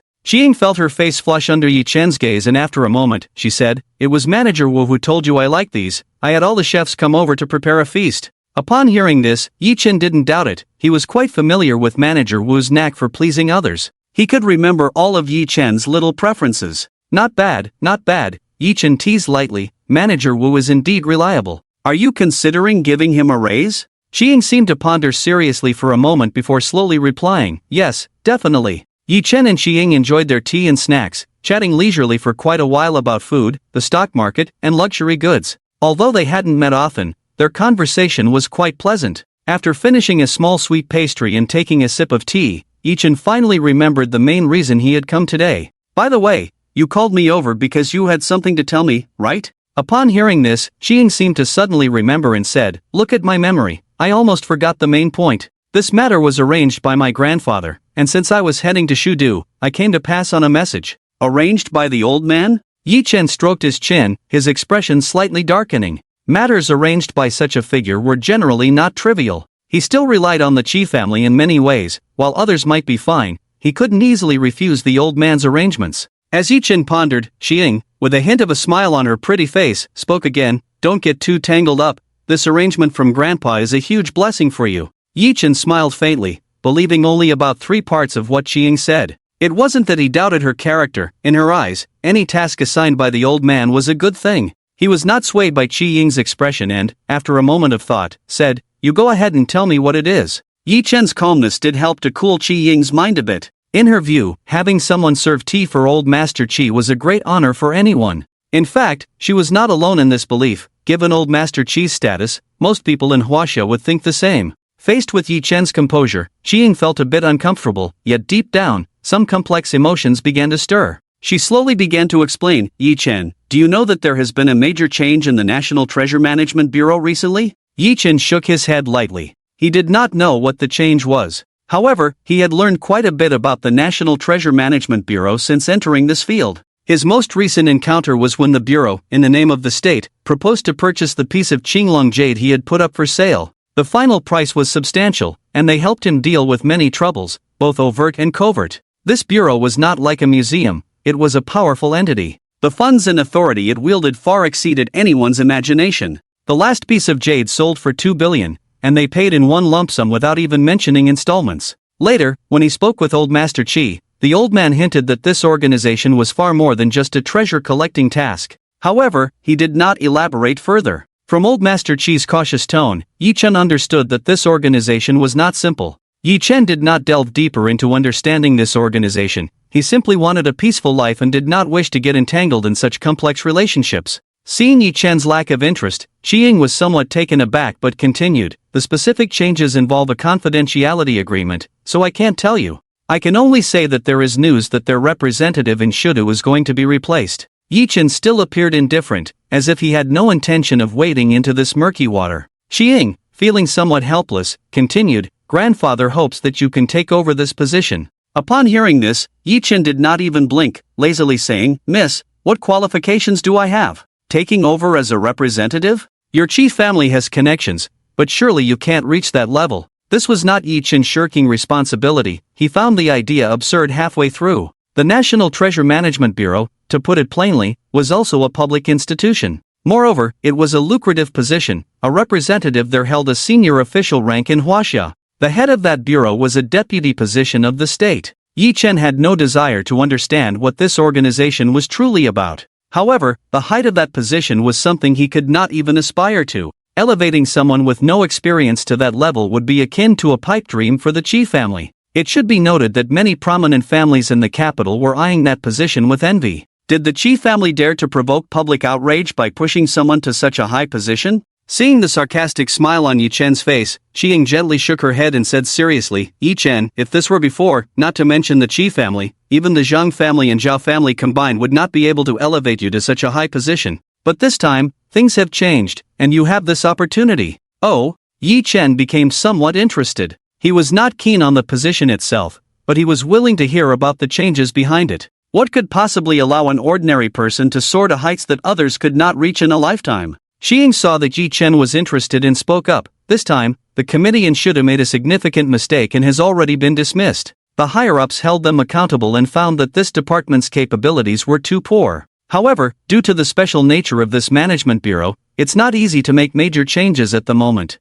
Qiying felt her face flush under Yi-Chen's gaze, and after a moment, she said, "It was Manager Wu who told you I like these. I had all the chefs come over to prepare a feast." Upon hearing this, Yi-Chen didn't doubt it. He was quite familiar with Manager Wu's knack for pleasing others. He could remember all of Yi-Chen's little preferences. "Not bad, not bad," Yi-Chen teased lightly. "Manager Wu is indeed reliable. Are you considering giving him a raise?" Qiying seemed to ponder seriously for a moment before slowly replying, "Yes, definitely." Yi-Chen and Qiying enjoyed their tea and snacks, chatting leisurely for quite a while about food, the stock market, and luxury goods. Although they hadn't met often, their conversation was quite pleasant. After finishing a small sweet pastry and taking a sip of tea, Yi-Chen finally remembered the main reason he had come today. "By the way, you called me over because you had something to tell me, right?" Upon hearing this, Qiying seemed to suddenly remember and said, "Look at my memory, I almost forgot the main point. This matter was arranged by my grandfather, and since I was heading to Shudu, I came to pass on a message." "Arranged by the old man?" Yi-Chen stroked his chin, his expression slightly darkening. Matters arranged by such a figure were generally not trivial. He still relied on the Qi family in many ways. While others might be fine, he couldn't easily refuse the old man's arrangements. As Yi-Chen pondered, Qiying, with a hint of a smile on her pretty face, spoke again, "Don't get too tangled up. This arrangement from Grandpa is a huge blessing for you." Yi-Chen smiled faintly, believing only about 3 parts of what Qiying said. It wasn't that he doubted her character. In her eyes, any task assigned by the old man was a good thing. He was not swayed by Qiying's expression and, after a moment of thought, said, "You go ahead and tell me what it is." Yi-Chen's calmness did help to cool Qiying's mind a bit. In her view, having someone serve tea for old Master Qi was a great honor for anyone. In fact, she was not alone in this belief. Given old Master Qi's status, most people in Huaxia would think the same. Faced with Yi-Chen's composure, Qiying felt a bit uncomfortable, yet deep down, some complex emotions began to stir. She slowly began to explain, "Yi-Chen, do you know that there has been a major change in the National Treasure Management Bureau recently?" Yi-Chen shook his head lightly. He did not know what the change was. However, he had learned quite a bit about the National Treasure Management Bureau since entering this field. His most recent encounter was when the Bureau, in the name of the state, proposed to purchase the piece of Qinglong jade he had put up for sale. The final price was substantial, and they helped him deal with many troubles, both overt and covert. This bureau was not like a museum, it was a powerful entity. The funds and authority it wielded far exceeded anyone's imagination. The last piece of jade sold for 2 billion, and they paid in one lump sum without even mentioning installments. Later, when he spoke with old Master Qi, the old man hinted that this organization was far more than just a treasure-collecting task. However, he did not elaborate further. From old Master Qi's cautious tone, Yi-Chen understood that this organization was not simple. Yi-Chen did not delve deeper into understanding this organization. He simply wanted a peaceful life and did not wish to get entangled in such complex relationships. Seeing Yi-Chen's lack of interest, Qiying was somewhat taken aback but continued, "The specific changes involve a confidentiality agreement, so I can't tell you. I can only say that there is news that their representative in Shudu is going to be replaced." Yi-Chen still appeared indifferent, as if he had no intention of wading into this murky water. Qiying, feeling somewhat helpless, continued, "Grandfather hopes that you can take over this position." Upon hearing this, Yi-Chen did not even blink, lazily saying, "Miss, what qualifications do I have? Taking over as a representative? Your Qi family has connections, but surely you can't reach that level." This was not Yi-Chen shirking responsibility. He found the idea absurd halfway through. The National Treasure Management Bureau, to put it plainly, was also a public institution. Moreover, it was a lucrative position. A representative there held a senior official rank in Huaxia. The head of that bureau was a deputy position of the state. Yi Chen had no desire to understand what this organization was truly about. However, the height of that position was something he could not even aspire to. Elevating someone with no experience to that level would be akin to a pipe dream for the Chi family. It should be noted that many prominent families in the capital were eyeing that position with envy. Did the Chi family dare to provoke public outrage by pushing someone to such a high position? Seeing the sarcastic smile on Yi Chen's face, Qiying gently shook her head and said seriously, Yi Chen, if this were before, not to mention the Qi family, even the Zhang family and Zhao family combined would not be able to elevate you to such a high position. But this time, things have changed, and you have this opportunity. Oh, Yi Chen became somewhat interested. He was not keen on the position itself, but he was willing to hear about the changes behind it. What could possibly allow an ordinary person to soar to heights that others could not reach in a lifetime? Qiying saw that Yi Chen was interested and spoke up. This time, the committee in Shuda made a significant mistake and has already been dismissed. The higher-ups held them accountable and found that this department's capabilities were too poor. However, due to the special nature of this management bureau, it's not easy to make major changes at the moment.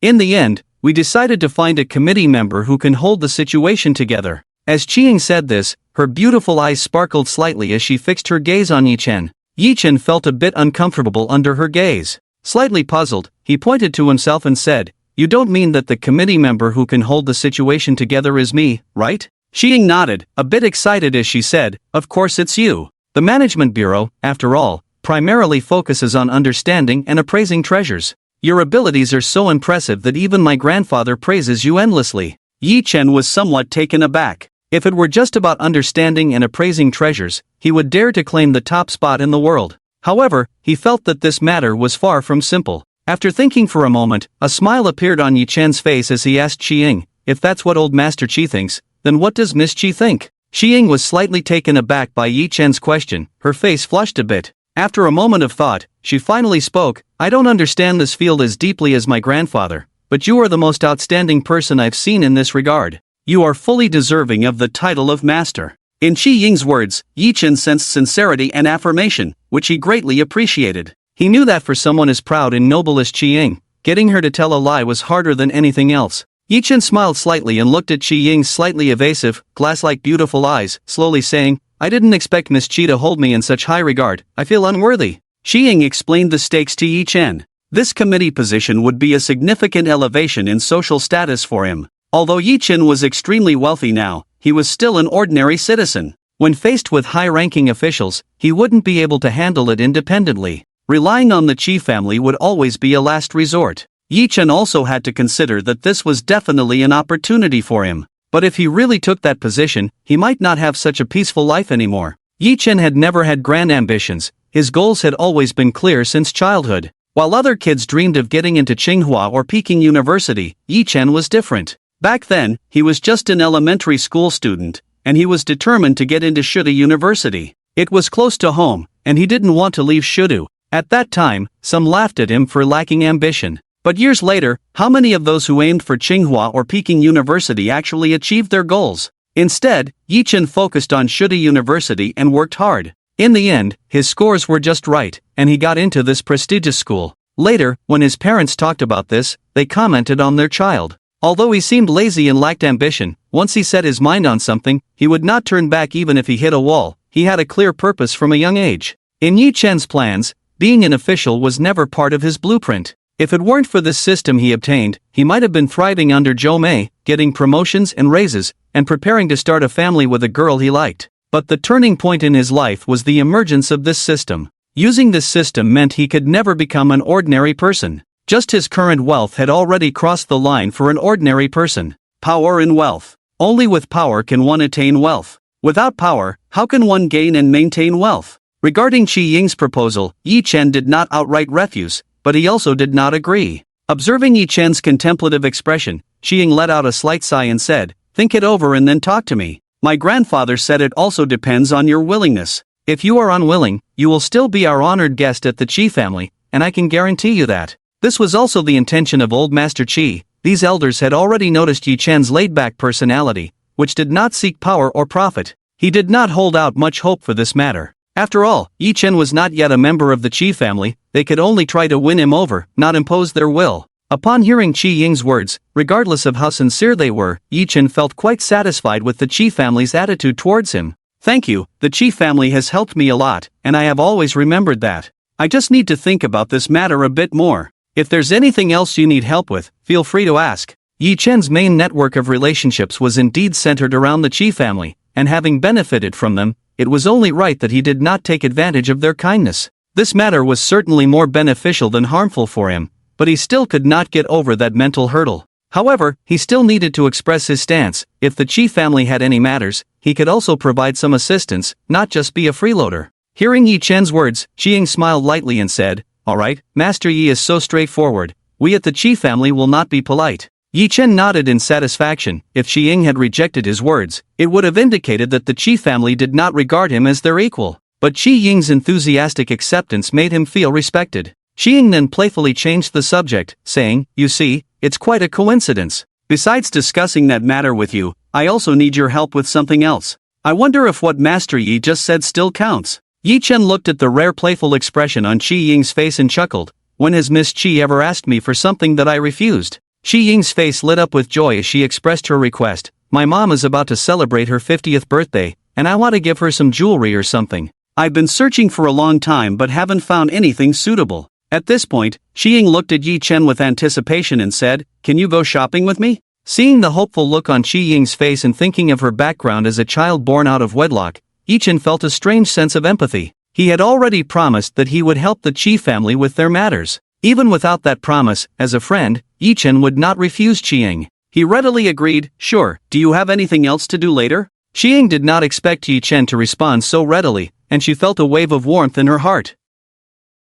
In the end, we decided to find a committee member who can hold the situation together. As Qiying said this, her beautiful eyes sparkled slightly as she fixed her gaze on Yi Chen. Yi Chen felt a bit uncomfortable under her gaze. Slightly puzzled, he pointed to himself and said, "You don't mean that the committee member who can hold the situation together is me, right?" Qiying nodded, a bit excited as she said, "Of course it's you. The Management Bureau, after all, primarily focuses on understanding and appraising treasures. Your abilities are so impressive that even my grandfather praises you endlessly." Yi Chen was somewhat taken aback. If it were just about understanding and appraising treasures, he would dare to claim the top spot in the world. However, he felt that this matter was far from simple. After thinking for a moment, a smile appeared on Yi Chen's face as he asked Qiying, "If that's what old Master Qi thinks, then what does Miss Qi think?" Qiying was slightly taken aback by Yi Chen's question, her face flushed a bit. After a moment of thought, she finally spoke, "I don't understand this field as deeply as my grandfather, but you are the most outstanding person I've seen in this regard. You are fully deserving of the title of master." In Qiying's words, Yi Chen sensed sincerity and affirmation, which he greatly appreciated. He knew that for someone as proud and noble as Qiying, getting her to tell a lie was harder than anything else. Yi Chen smiled slightly and looked at Qiying's slightly evasive, glass-like beautiful eyes, slowly saying, "I didn't expect Miss Qi to hold me in such high regard. I feel unworthy." Qiying explained the stakes to Yi Chen. This committee position would be a significant elevation in social status for him. Although Yi Chen was extremely wealthy now, he was still an ordinary citizen. When faced with high-ranking officials, he wouldn't be able to handle it independently. Relying on the Qi family would always be a last resort. Yi Chen also had to consider that this was definitely an opportunity for him. But if he really took that position, he might not have such a peaceful life anymore. Yi Chen had never had grand ambitions. His goals had always been clear since childhood. While other kids dreamed of getting into Tsinghua or Peking University, Yi Chen was different. Back then, he was just an elementary school student, and he was determined to get into Shuda University. It was close to home, and he didn't want to leave Shudu. At that time, some laughed at him for lacking ambition. But years later, how many of those who aimed for Tsinghua or Peking University actually achieved their goals? Instead, Yi Chen focused on Shuda University and worked hard. In the end, his scores were just right, and he got into this prestigious school. Later, when his parents talked about this, they commented on their child. Although he seemed lazy and lacked ambition, once he set his mind on something, he would not turn back even if he hit a wall. He had a clear purpose from a young age. In Yi Chen's plans, being an official was never part of his blueprint. If it weren't for this system he obtained, he might have been thriving under Zhou Mei, getting promotions and raises, and preparing to start a family with a girl he liked. But the turning point in his life was the emergence of this system. Using this system meant he could never become an ordinary person. Just his current wealth had already crossed the line for an ordinary person. Power and wealth. Only with power can one attain wealth. Without power, how can one gain and maintain wealth? Regarding Qiying's proposal, Yi Chen did not outright refuse, but he also did not agree. Observing Yi Chen's contemplative expression, Qiying let out a slight sigh and said, "Think it over and then talk to me. My grandfather said it also depends on your willingness. If you are unwilling, you will still be our honored guest at the Qi family, and I can guarantee you that." This was also the intention of old Master Qi. These elders had already noticed Yi Chen's laid-back personality, which did not seek power or profit. He did not hold out much hope for this matter. After all, Yi Chen was not yet a member of the Qi family. They could only try to win him over, not impose their will. Upon hearing Qi Ying's words, regardless of how sincere they were, Yi Chen felt quite satisfied with the Qi family's attitude towards him. Thank you, the Qi family has helped me a lot, and I have always remembered that. I just need to think about this matter a bit more. If there's anything else you need help with, feel free to ask. Yi Chen's main network of relationships was indeed centered around the Qi family, and having benefited from them, it was only right that he did not take advantage of their kindness. This matter was certainly more beneficial than harmful for him, but he still could not get over that mental hurdle. However, he still needed to express his stance. If the Qi family had any matters, he could also provide some assistance, not just be a freeloader. Hearing Yi Chen's words, Qi Ying smiled lightly and said, "Alright, Master Yi is so straightforward. We at the Qi family will not be polite." Yi Chen nodded in satisfaction. If Qi Ying had rejected his words, it would have indicated that the Qi family did not regard him as their equal. But Qi Ying's enthusiastic acceptance made him feel respected. Qi Ying then playfully changed the subject, saying, "You see, it's quite a coincidence. Besides discussing that matter with you, I also need your help with something else. I wonder if what Master Yi just said still counts." Yi Chen looked at the rare playful expression on Qi Ying's face and chuckled. "When has Miss Qi ever asked me for something that I refused?" Qi Ying's face lit up with joy as she expressed her request. "My mom is about to celebrate her 50th birthday, and I want to give her some jewelry or something. I've been searching for a long time but haven't found anything suitable." At this point, Qi Ying looked at Yi Chen with anticipation and said, "Can you go shopping with me?" Seeing the hopeful look on Qi Ying's face and thinking of her background as a child born out of wedlock, Yi Chen felt a strange sense of empathy. He had already promised that he would help the Qi family with their matters. Even without that promise, as a friend, Yi Chen would not refuse Qi Ying. He readily agreed, "Sure, do you have anything else to do later?" Qi Ying did not expect Yi Chen to respond so readily, and she felt a wave of warmth in her heart.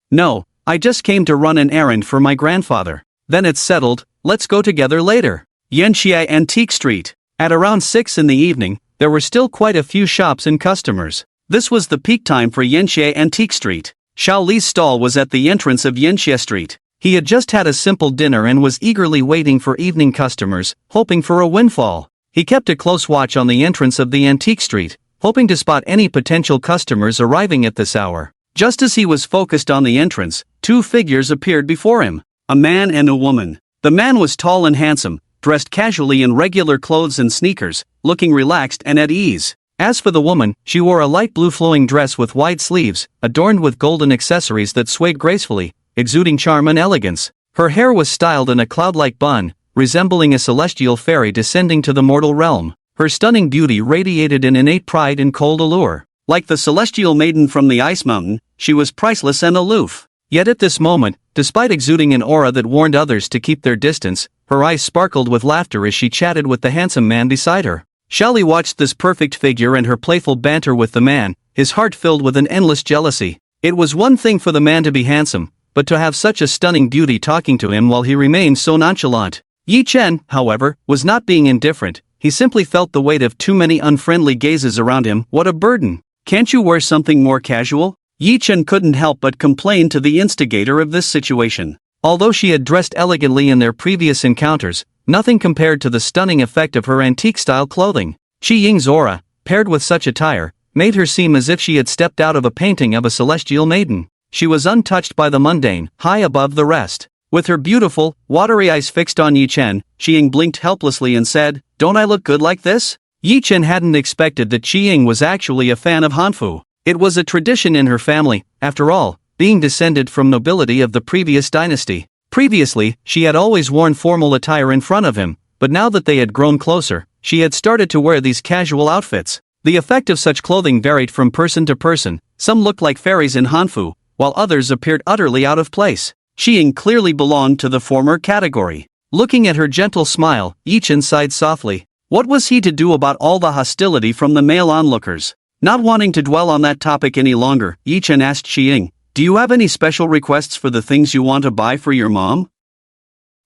"No, I just came to run an errand for my grandfather." "Then it's settled, let's go together later." Yanxia Antique Street. At around 6 in the evening, there were still quite a few shops and customers. This was the peak time for Yanxia Antique Street. Xiao Li's stall was at the entrance of Yanxia Street. He had just had a simple dinner and was eagerly waiting for evening customers, hoping for a windfall. He kept a close watch on the entrance of the Antique Street, hoping to spot any potential customers arriving at this hour. Just as he was focused on the entrance, two figures appeared before him, a man and a woman. The man was tall and handsome, dressed casually in regular clothes and sneakers, looking relaxed and at ease. As for the woman, she wore a light blue flowing dress with wide sleeves, adorned with golden accessories that swayed gracefully, exuding charm and elegance. Her hair was styled in a cloud-like bun, resembling a celestial fairy descending to the mortal realm. Her stunning beauty radiated an innate pride and cold allure. Like the celestial maiden from the ice mountain, she was priceless and aloof. Yet at this moment, despite exuding an aura that warned others to keep their distance, her eyes sparkled with laughter as she chatted with the handsome man beside her. Xiao Li watched this perfect figure and her playful banter with the man, his heart filled with an endless jealousy. It was one thing for the man to be handsome, but to have such a stunning beauty talking to him while he remained so nonchalant. Yi Chen, however, was not being indifferent. He simply felt the weight of too many unfriendly gazes around him. What a burden. "Can't you wear something more casual?" Yi Chen couldn't help but complain to the instigator of this situation. Although she had dressed elegantly in their previous encounters, nothing compared to the stunning effect of her antique-style clothing. Qi Ying's aura, paired with such attire, made her seem as if she had stepped out of a painting of a celestial maiden. She was untouched by the mundane, high above the rest. With her beautiful, watery eyes fixed on Yi Chen, Qi Ying blinked helplessly and said, "Don't I look good like this?" Yi Chen hadn't expected that Qi Ying was actually a fan of Hanfu. It was a tradition in her family, after all, being descended from nobility of the previous dynasty. Previously, she had always worn formal attire in front of him, but now that they had grown closer, she had started to wear these casual outfits. The effect of such clothing varied from person to person. Some looked like fairies in Hanfu, while others appeared utterly out of place. Qi Ying clearly belonged to the former category. Looking at her gentle smile, Yi Chen sighed softly. What was he to do about all the hostility from the male onlookers? Not wanting to dwell on that topic any longer, Yi Chen asked Qi Ying, "Do you have any special requests for the things you want to buy for your mom?"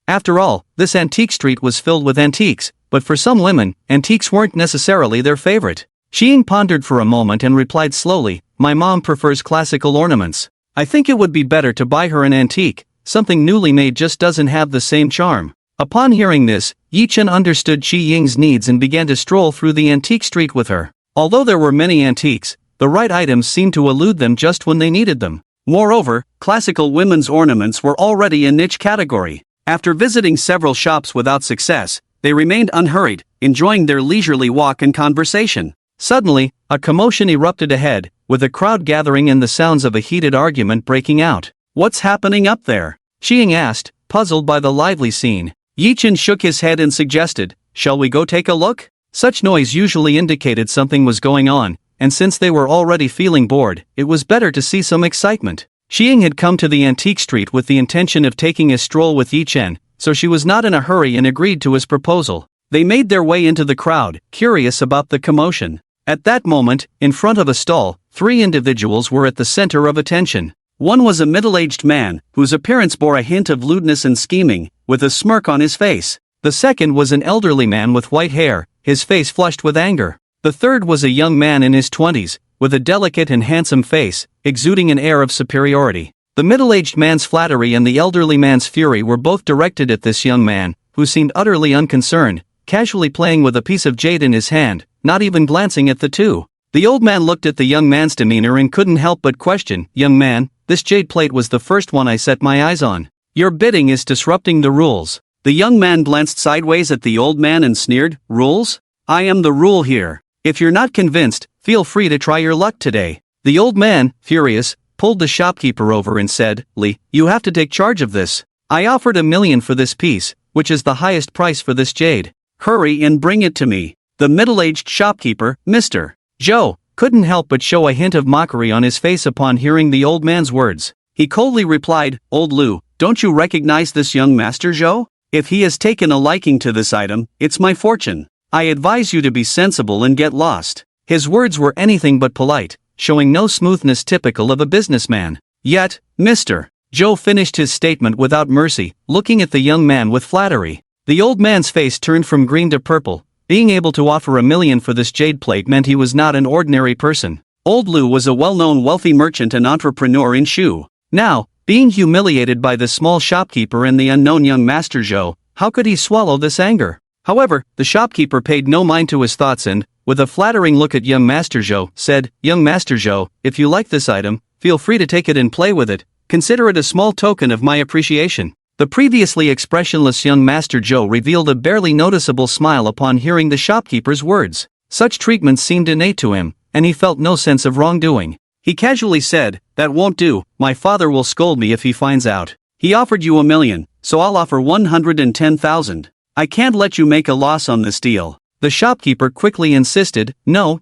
After all, this antique street was filled with antiques, but for some women, antiques weren't necessarily their favorite. Qi Ying pondered for a moment and replied slowly, "My mom prefers classical ornaments. I think it would be better to buy her an antique. Something newly made just doesn't have the same charm." Upon hearing this, Yi Chen understood Qi Ying's needs and began to stroll through the antique street with her. Although there were many antiques, the right items seemed to elude them just when they needed them. Moreover, classical women's ornaments were already a niche category. After visiting several shops without success, they remained unhurried, enjoying their leisurely walk and conversation. Suddenly, a commotion erupted ahead, with a crowd gathering and the sounds of a heated argument breaking out. "What's happening up there?" Xiang asked, puzzled by the lively scene. Yi-Chen shook his head and suggested, "Shall we go take a look?" Such noise usually indicated something was going on, and since they were already feeling bored, it was better to see some excitement. Xiang had come to the antique street with the intention of taking a stroll with Yi-Chen, so she was not in a hurry and agreed to his proposal. They made their way into the crowd, curious about the commotion. At that moment, in front of a stall, three individuals were at the center of attention. One was a middle-aged man, whose appearance bore a hint of lewdness and scheming, with a smirk on his face. The second was an elderly man with white hair, his face flushed with anger. The third was a young man in his 20s, with a delicate and handsome face, exuding an air of superiority. The middle-aged man's flattery and the elderly man's fury were both directed at this young man, who seemed utterly unconcerned, casually playing with a piece of jade in his hand, not even glancing at the two. The old man looked at the young man's demeanor and couldn't help but question, "Young man, this jade plate was the first one I set my eyes on. Your bidding is disrupting the rules." The young man glanced sideways at the old man and sneered, "Rules? I am the rule here. If you're not convinced, feel free to try your luck today." The old man, furious, pulled the shopkeeper over and said, "Li, you have to take charge of this. I offered $1 million for this piece, which is the highest price for this jade. Hurry and bring it to me." The middle-aged shopkeeper, Mr. Zhou, couldn't help but show a hint of mockery on his face upon hearing the old man's words. He coldly replied, "Old Lu, don't you recognize this young Master Zhou? If he has taken a liking to this item, it's my fortune. I advise you to be sensible and get lost." His words were anything but polite, showing no smoothness typical of a businessman. Yet, Mr. Zhou finished his statement without mercy, looking at the young man with flattery. The old man's face turned from green to purple. Being able to offer $1 million for this jade plate meant he was not an ordinary person. Old Lu was a well-known wealthy merchant and entrepreneur in Shu. Now, being humiliated by the small shopkeeper and the unknown young Master Zhou, how could he swallow this anger? However, the shopkeeper paid no mind to his thoughts and, with a flattering look at young Master Zhou, said, "Young Master Zhou, if you like this item, feel free to take it and play with it. Consider it a small token of my appreciation." The previously expressionless young Master Zhou revealed a barely noticeable smile upon hearing the shopkeeper's words. Such treatment seemed innate to him, and he felt no sense of wrongdoing. He casually said, "That won't do, my father will scold me if he finds out. He offered you $1 million, so I'll offer 110,000. I can't let you make a loss on this deal." The shopkeeper quickly insisted, No,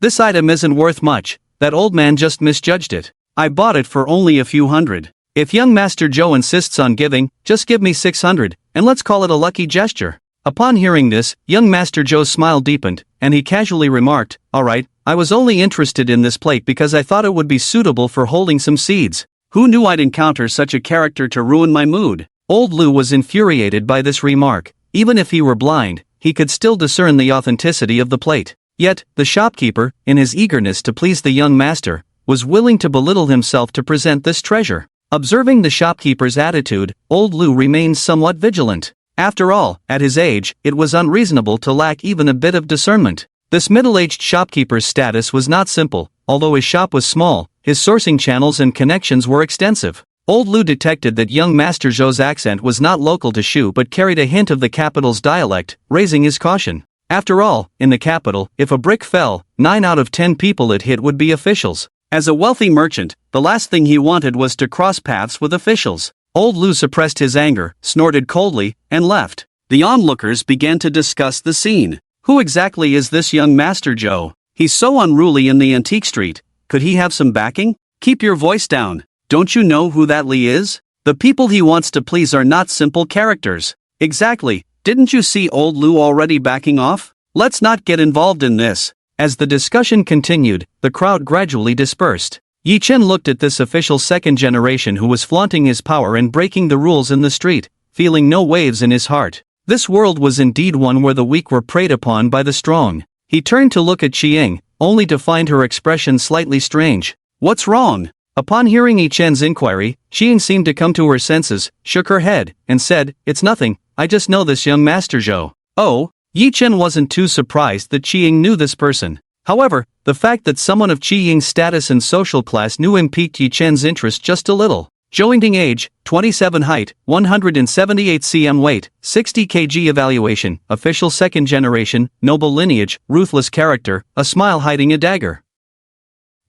this item isn't worth much, that old man just misjudged it. I bought it for only a few hundred. If young Master Zhou insists on giving, just give me 600, and let's call it a lucky gesture." Upon hearing this, young Master Zhou's smile deepened, and he casually remarked, "Alright, I was only interested in this plate because I thought it would be suitable for holding some seeds. Who knew I'd encounter such a character to ruin my mood?" Old Lu was infuriated by this remark. Even if he were blind, he could still discern the authenticity of the plate. Yet, the shopkeeper, in his eagerness to please the young master, was willing to belittle himself to present this treasure. Observing the shopkeeper's attitude, old Lu remained somewhat vigilant. After all, at his age, it was unreasonable to lack even a bit of discernment. This middle-aged shopkeeper's status was not simple. Although his shop was small, his sourcing channels and connections were extensive. Old Lu detected that young Master Zhou's accent was not local to Shu but carried a hint of the capital's dialect, raising his caution. After all, in the capital, if a brick fell, 9 out of 10 people it hit would be officials. As a wealthy merchant, the last thing he wanted was to cross paths with officials. Old Lu suppressed his anger, snorted coldly, and left. The onlookers began to discuss the scene. Who exactly is this young Master Zhou? He's so unruly in the antique street. Could he have some backing? Keep your voice down. Don't you know who that Li is? The people he wants to please are not simple characters. Exactly. Didn't you see old Lu already backing off? Let's not get involved in this. As the discussion continued, the crowd gradually dispersed. Yi Chen looked at this official second generation who was flaunting his power and breaking the rules in the street, feeling no waves in his heart. This world was indeed one where the weak were preyed upon by the strong. He turned to look at Qiang, only to find her expression slightly strange. What's wrong? Upon hearing Yi Chen's inquiry, Qiang seemed to come to her senses, shook her head, and said, "It's nothing, I just know this young Master Zhou." Oh? Yi Chen wasn't too surprised that Qiang knew this person. However, the fact that someone of Qiang's status and social class knew him piqued Yi Chen's interest just a little. Zhou Yingting age, 27 height, 178 cm weight, 60 kg evaluation, official second generation, noble lineage, ruthless character, a smile hiding a dagger.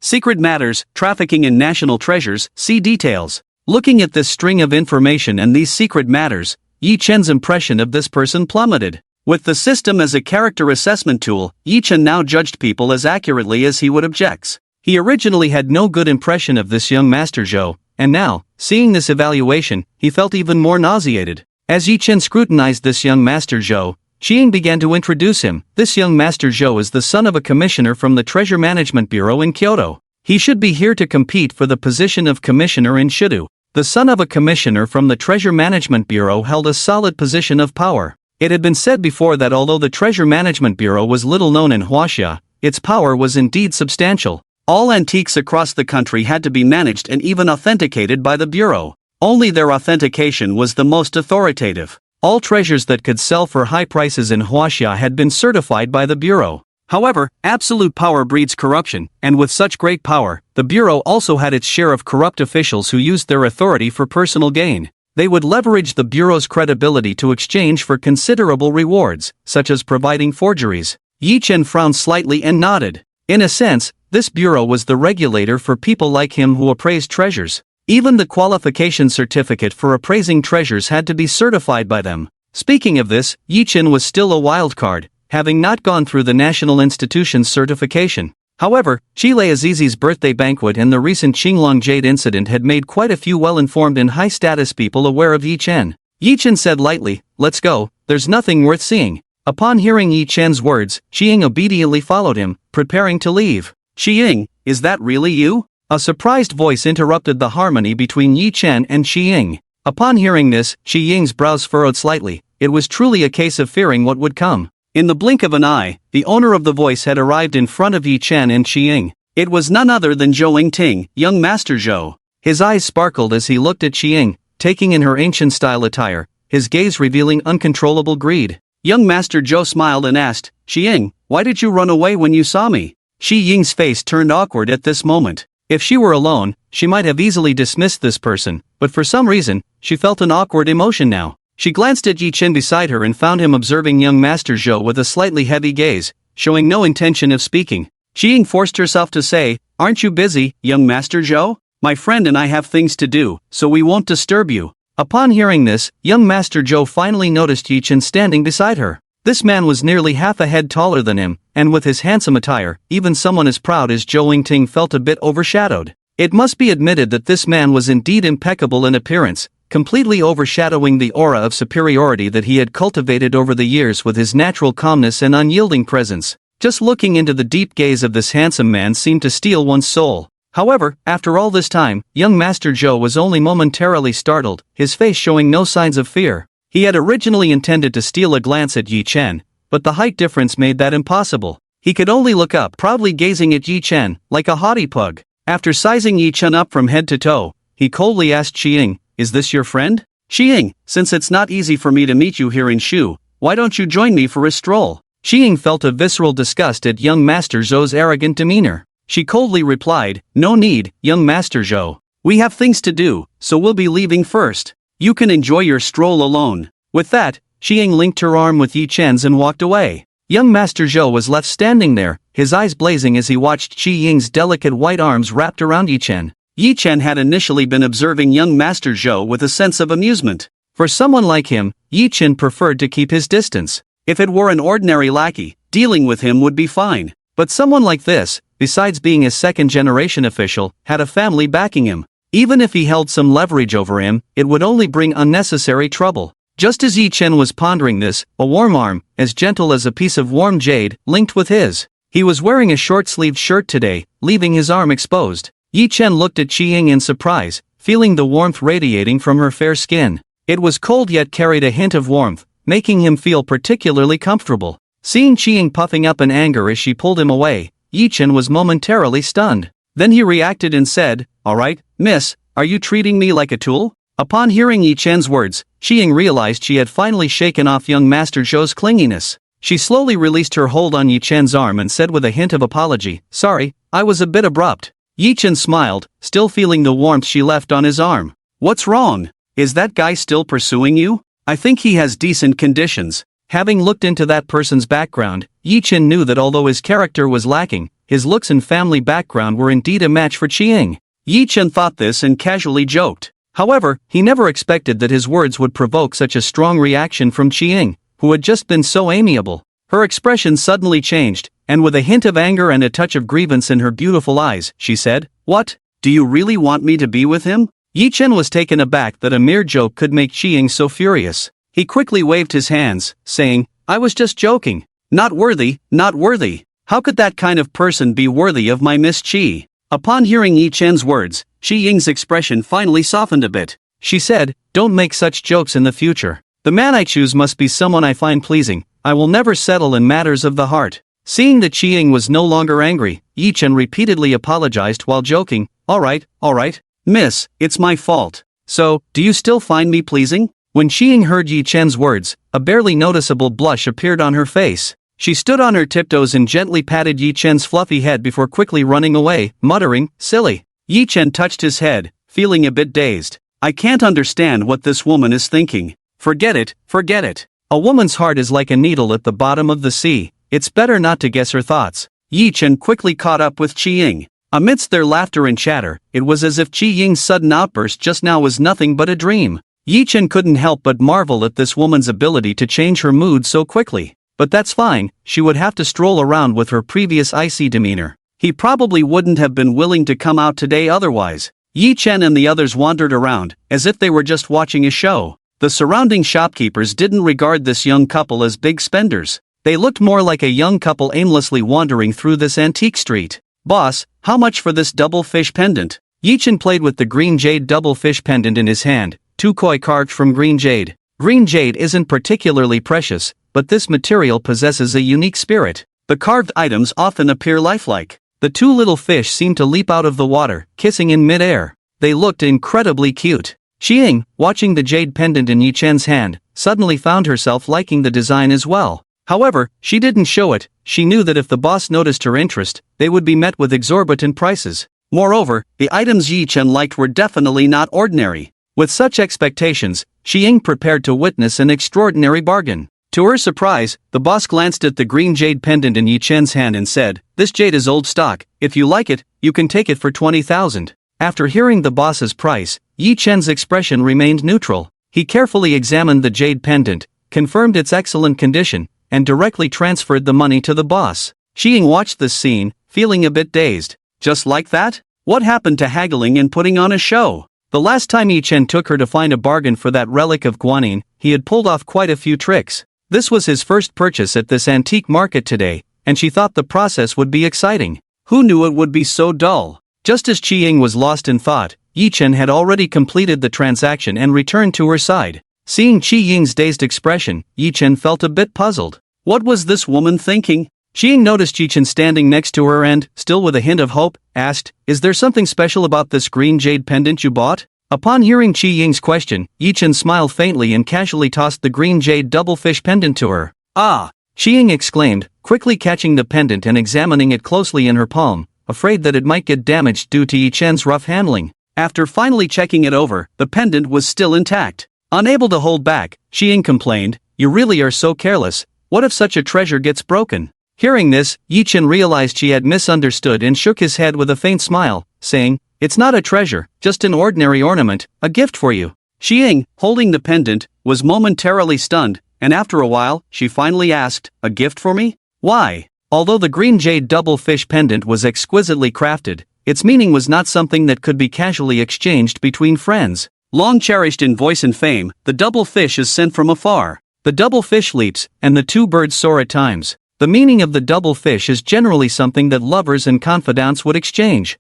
Secret matters, trafficking in national treasures, see details. Looking at this string of information and these secret matters, Yi Chen's impression of this person plummeted. With the system as a character assessment tool, Yi Chen now judged people as accurately as he would objects. He originally had no good impression of this young Master Zhou, and now, seeing this evaluation, he felt even more nauseated. As Yi Chen scrutinized this young Master Zhou, Qiying began to introduce him. This young Master Zhou is the son of a commissioner from the Treasure Management Bureau in Kyoto. He should be here to compete for the position of commissioner in Shidu. The son of a commissioner from the Treasure Management Bureau held a solid position of power. It had been said before that although the Treasure Management Bureau was little known in Huaxia, its power was indeed substantial. All antiques across the country had to be managed and even authenticated by the Bureau. Only their authentication was the most authoritative. All treasures that could sell for high prices in Huaxia had been certified by the Bureau. However, absolute power breeds corruption, and with such great power, the Bureau also had its share of corrupt officials who used their authority for personal gain. They would leverage the Bureau's credibility to exchange for considerable rewards, such as providing forgeries. Yi Chen frowned slightly and nodded. In a sense, this bureau was the regulator for people like him who appraised treasures. Even the qualification certificate for appraising treasures had to be certified by them. Speaking of this, Yi Chen was still a wild card, having not gone through the national institution's certification. However, Qilei Azizi's birthday banquet and the recent Qinglong Jade incident had made quite a few well-informed and high-status people aware of Yi Chen. Yi Chen said lightly, "Let's go, there's nothing worth seeing." Upon hearing Yi Chen's words, Qiying obediently followed him, preparing to leave. "Qiying, is that really you?" A surprised voice interrupted the harmony between Yi Chen and Qiying. Upon hearing this, Qiying's brows furrowed slightly. It was truly a case of fearing what would come. In the blink of an eye, the owner of the voice had arrived in front of Yi Chen and Qiying. It was none other than Zhou Yingting, young Master Zhou. His eyes sparkled as he looked at Qiying, taking in her ancient-style attire, his gaze revealing uncontrollable greed. Young Master Zhou smiled and asked, "Qiying, why did you run away when you saw me?" Qiying's face turned awkward at this moment. If she were alone, she might have easily dismissed this person, but for some reason, she felt an awkward emotion now. She glanced at Yi Chen beside her and found him observing young Master Zhou with a slightly heavy gaze, showing no intention of speaking. Qiying forced herself to say, "Aren't you busy, young Master Zhou? My friend and I have things to do, so we won't disturb you." Upon hearing this, young Master Zhou finally noticed Yi Chen standing beside her. This man was nearly half a head taller than him, and with his handsome attire, even someone as proud as Zhou Yingting felt a bit overshadowed. It must be admitted that this man was indeed impeccable in appearance, completely overshadowing the aura of superiority that he had cultivated over the years with his natural calmness and unyielding presence. Just looking into the deep gaze of this handsome man seemed to steal one's soul. However, after all this time, young Master Zhou was only momentarily startled, his face showing no signs of fear. He had originally intended to steal a glance at Yi Chen, but the height difference made that impossible. He could only look up, proudly gazing at Yi Chen, like a haughty pug. After sizing Yi Chen up from head to toe, he coldly asked Qiying, "Is this your friend?" "Qiying, since it's not easy for me to meet you here in Shu, why don't you join me for a stroll?" Qiying felt a visceral disgust at young Master Zhou's arrogant demeanor. She coldly replied, "No need, young Master Zhou. We have things to do, so we'll be leaving first. You can enjoy your stroll alone." With that, Qiying linked her arm with Yi Chen's and walked away. Young Master Zhou was left standing there, his eyes blazing as he watched Qiying's delicate white arms wrapped around Yi Chen. Yi Chen had initially been observing young Master Zhou with a sense of amusement. For someone like him, Yi Chen preferred to keep his distance. If it were an ordinary lackey, dealing with him would be fine. But someone like this, besides being a second-generation official, had a family backing him. Even if he held some leverage over him, it would only bring unnecessary trouble. Just as Yi Chen was pondering this, a warm arm, as gentle as a piece of warm jade, linked with his. He was wearing a short-sleeved shirt today, leaving his arm exposed. Yi Chen looked at Qiying in surprise, feeling the warmth radiating from her fair skin. It was cold yet carried a hint of warmth, making him feel particularly comfortable. Seeing Qiying puffing up in anger as she pulled him away, Yi Chen was momentarily stunned. Then he reacted and said, "All right, miss, are you treating me like a tool?" Upon hearing Yi Chen's words, Qiying realized she had finally shaken off young Master Zhou's clinginess. She slowly released her hold on Yi Chen's arm and said with a hint of apology, "Sorry, I was a bit abrupt." Yi Chen smiled, still feeling the warmth she left on his arm. What's wrong? Is that guy still pursuing you? I think he has decent conditions. Having looked into that person's background, Yi-Chen knew that although his character was lacking, his looks and family background were indeed a match for Chi-Ying. Yi-Chen thought this and casually joked. However, he never expected that his words would provoke such a strong reaction from Chi-Ying, who had just been so amiable. Her expression suddenly changed, and with a hint of anger and a touch of grievance in her beautiful eyes, she said, "What? Do you really want me to be with him?" Yi-Chen was taken aback that a mere joke could make Chi-Ying so furious. He quickly waved his hands, saying, "I was just joking. Not worthy, not worthy. How could that kind of person be worthy of my Miss Chi?" Upon hearing Yi-Chen's words, Chi-Ying's expression finally softened a bit. She said, "Don't make such jokes in the future. The man I choose must be someone I find pleasing. I will never settle in matters of the heart." Seeing that Chi-Ying was no longer angry, Yi-Chen repeatedly apologized while joking, all right, miss, it's my fault. So, do you still find me pleasing?" When Chi-Ying heard Yi-Chen's words, a barely noticeable blush appeared on her face. She stood on her tiptoes and gently patted Yi-Chen's fluffy head before quickly running away, muttering, "Silly." Yi-Chen touched his head, feeling a bit dazed. "I can't understand what this woman is thinking. Forget it, forget it. A woman's heart is like a needle at the bottom of the sea. It's better not to guess her thoughts." Yi-Chen quickly caught up with Chi-Ying. Amidst their laughter and chatter, it was as if Chi-Ying's sudden outburst just now was nothing but a dream. Yi-Chen couldn't help but marvel at this woman's ability to change her mood so quickly. But that's fine, she would have to stroll around with her previous icy demeanor. He probably wouldn't have been willing to come out today otherwise. Yi-Chen and the others wandered around, as if they were just watching a show. The surrounding shopkeepers didn't regard this young couple as big spenders. They looked more like a young couple aimlessly wandering through this antique street. "Boss, how much for this double fish pendant?" Yi-Chen played with the green jade double fish pendant in his hand, two koi carved from green jade. Green jade isn't particularly precious, but this material possesses a unique spirit. The carved items often appear lifelike. The two little fish seemed to leap out of the water, kissing in mid-air. They looked incredibly cute. Chi-Ying, watching the jade pendant in Yi-Chen's hand, suddenly found herself liking the design as well. However, she didn't show it. She knew that if the boss noticed her interest, they would be met with exorbitant prices. Moreover, the items Yi-Chen liked were definitely not ordinary. With such expectations, Chi-Ying prepared to witness an extraordinary bargain. To her surprise, the boss glanced at the green jade pendant in Yi-Chen's hand and said, "This jade is old stock. If you like it, you can take it for 20,000. After hearing the boss's price, Yi-Chen's expression remained neutral. He carefully examined the jade pendant, confirmed its excellent condition, and directly transferred the money to the boss. Chi-Ying watched this scene, feeling a bit dazed. Just like that? What happened to haggling and putting on a show? The last time Yi-Chen took her to find a bargain for that relic of guanine, he had pulled off quite a few tricks. This was his first purchase at this antique market today, and she thought the process would be exciting. Who knew it would be so dull? Just as Chi-Ying was lost in thought, Yi-Chen had already completed the transaction and returned to her side. Seeing Chi-Ying's dazed expression, Yi-Chen felt a bit puzzled. What was this woman thinking? Chi-Ying noticed Yi-Chen standing next to her and, still with a hint of hope, asked, "Is there something special about this green jade pendant you bought?" Upon hearing Chi-Ying's question, Yi-Chen smiled faintly and casually tossed the green jade double fish pendant to her. "Ah!" Chi-Ying exclaimed, quickly catching the pendant and examining it closely in her palm, afraid that it might get damaged due to Yi-Chen's rough handling. After finally checking it over, the pendant was still intact. Unable to hold back, Chi-Ying complained, "You really are so careless. What if such a treasure gets broken?" Hearing this, Yi-Chen realized she had misunderstood and shook his head with a faint smile, saying, "It's not a treasure, just an ordinary ornament, a gift for you." Chi-Ying, holding the pendant, was momentarily stunned, and after a while, she finally asked, "A gift for me? Why?" Although the green jade double fish pendant was exquisitely crafted, its meaning was not something that could be casually exchanged between friends. Long cherished in voice and fame, the double fish is sent from afar. The double fish leaps, and the two birds soar at times. The meaning of the double fish is generally something that lovers and confidants would exchange.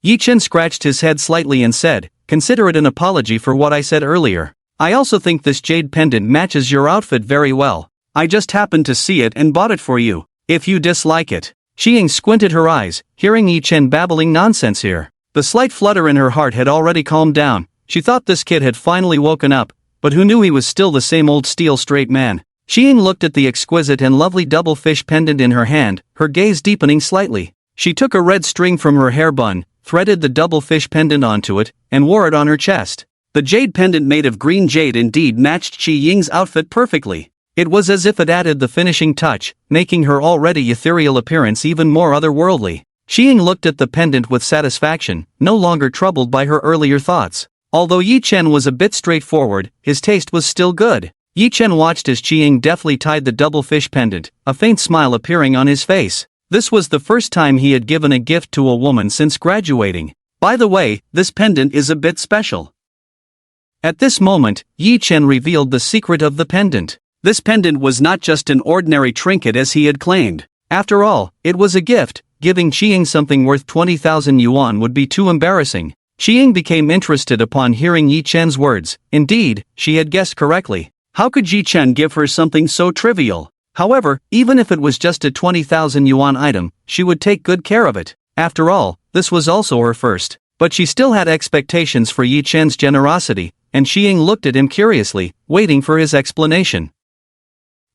Yi-Chen scratched his head slightly and said, "Consider it an apology for what I said earlier. I also think this jade pendant matches your outfit very well. I just happened to see it and bought it for you. If you dislike it." Chi-Ying squinted her eyes, hearing Yi-Chen babbling nonsense here. The slight flutter in her heart had already calmed down. She thought this kid had finally woken up, but who knew he was still the same old steel straight man. Chi-Ying looked at the exquisite and lovely double fish pendant in her hand, her gaze deepening slightly. She took a red string from her hair bun, threaded the double fish pendant onto it, and wore it on her chest. The jade pendant made of green jade indeed matched Qi Ying's outfit perfectly. It was as if it added the finishing touch, making her already ethereal appearance even more otherworldly. Qi Ying looked at the pendant with satisfaction, no longer troubled by her earlier thoughts. Although Yi Chen was a bit straightforward, his taste was still good. Yi Chen watched as Qi Ying deftly tied the double fish pendant, a faint smile appearing on his face. This was the first time he had given a gift to a woman since graduating. By the way, this pendant is a bit special. At this moment, Yi Chen revealed the secret of the pendant. This pendant was not just an ordinary trinket as he had claimed. After all, it was a gift. Giving Qi Ying something worth 20,000 yuan would be too embarrassing. Qi Ying became interested upon hearing Yi Chen's words. Indeed, she had guessed correctly. How could Yi Chen give her something so trivial? However, even if it was just a 20,000 yuan item, she would take good care of it. After all, this was also her first. But she still had expectations for Yi Chen's generosity, and Qi Ying looked at him curiously, waiting for his explanation.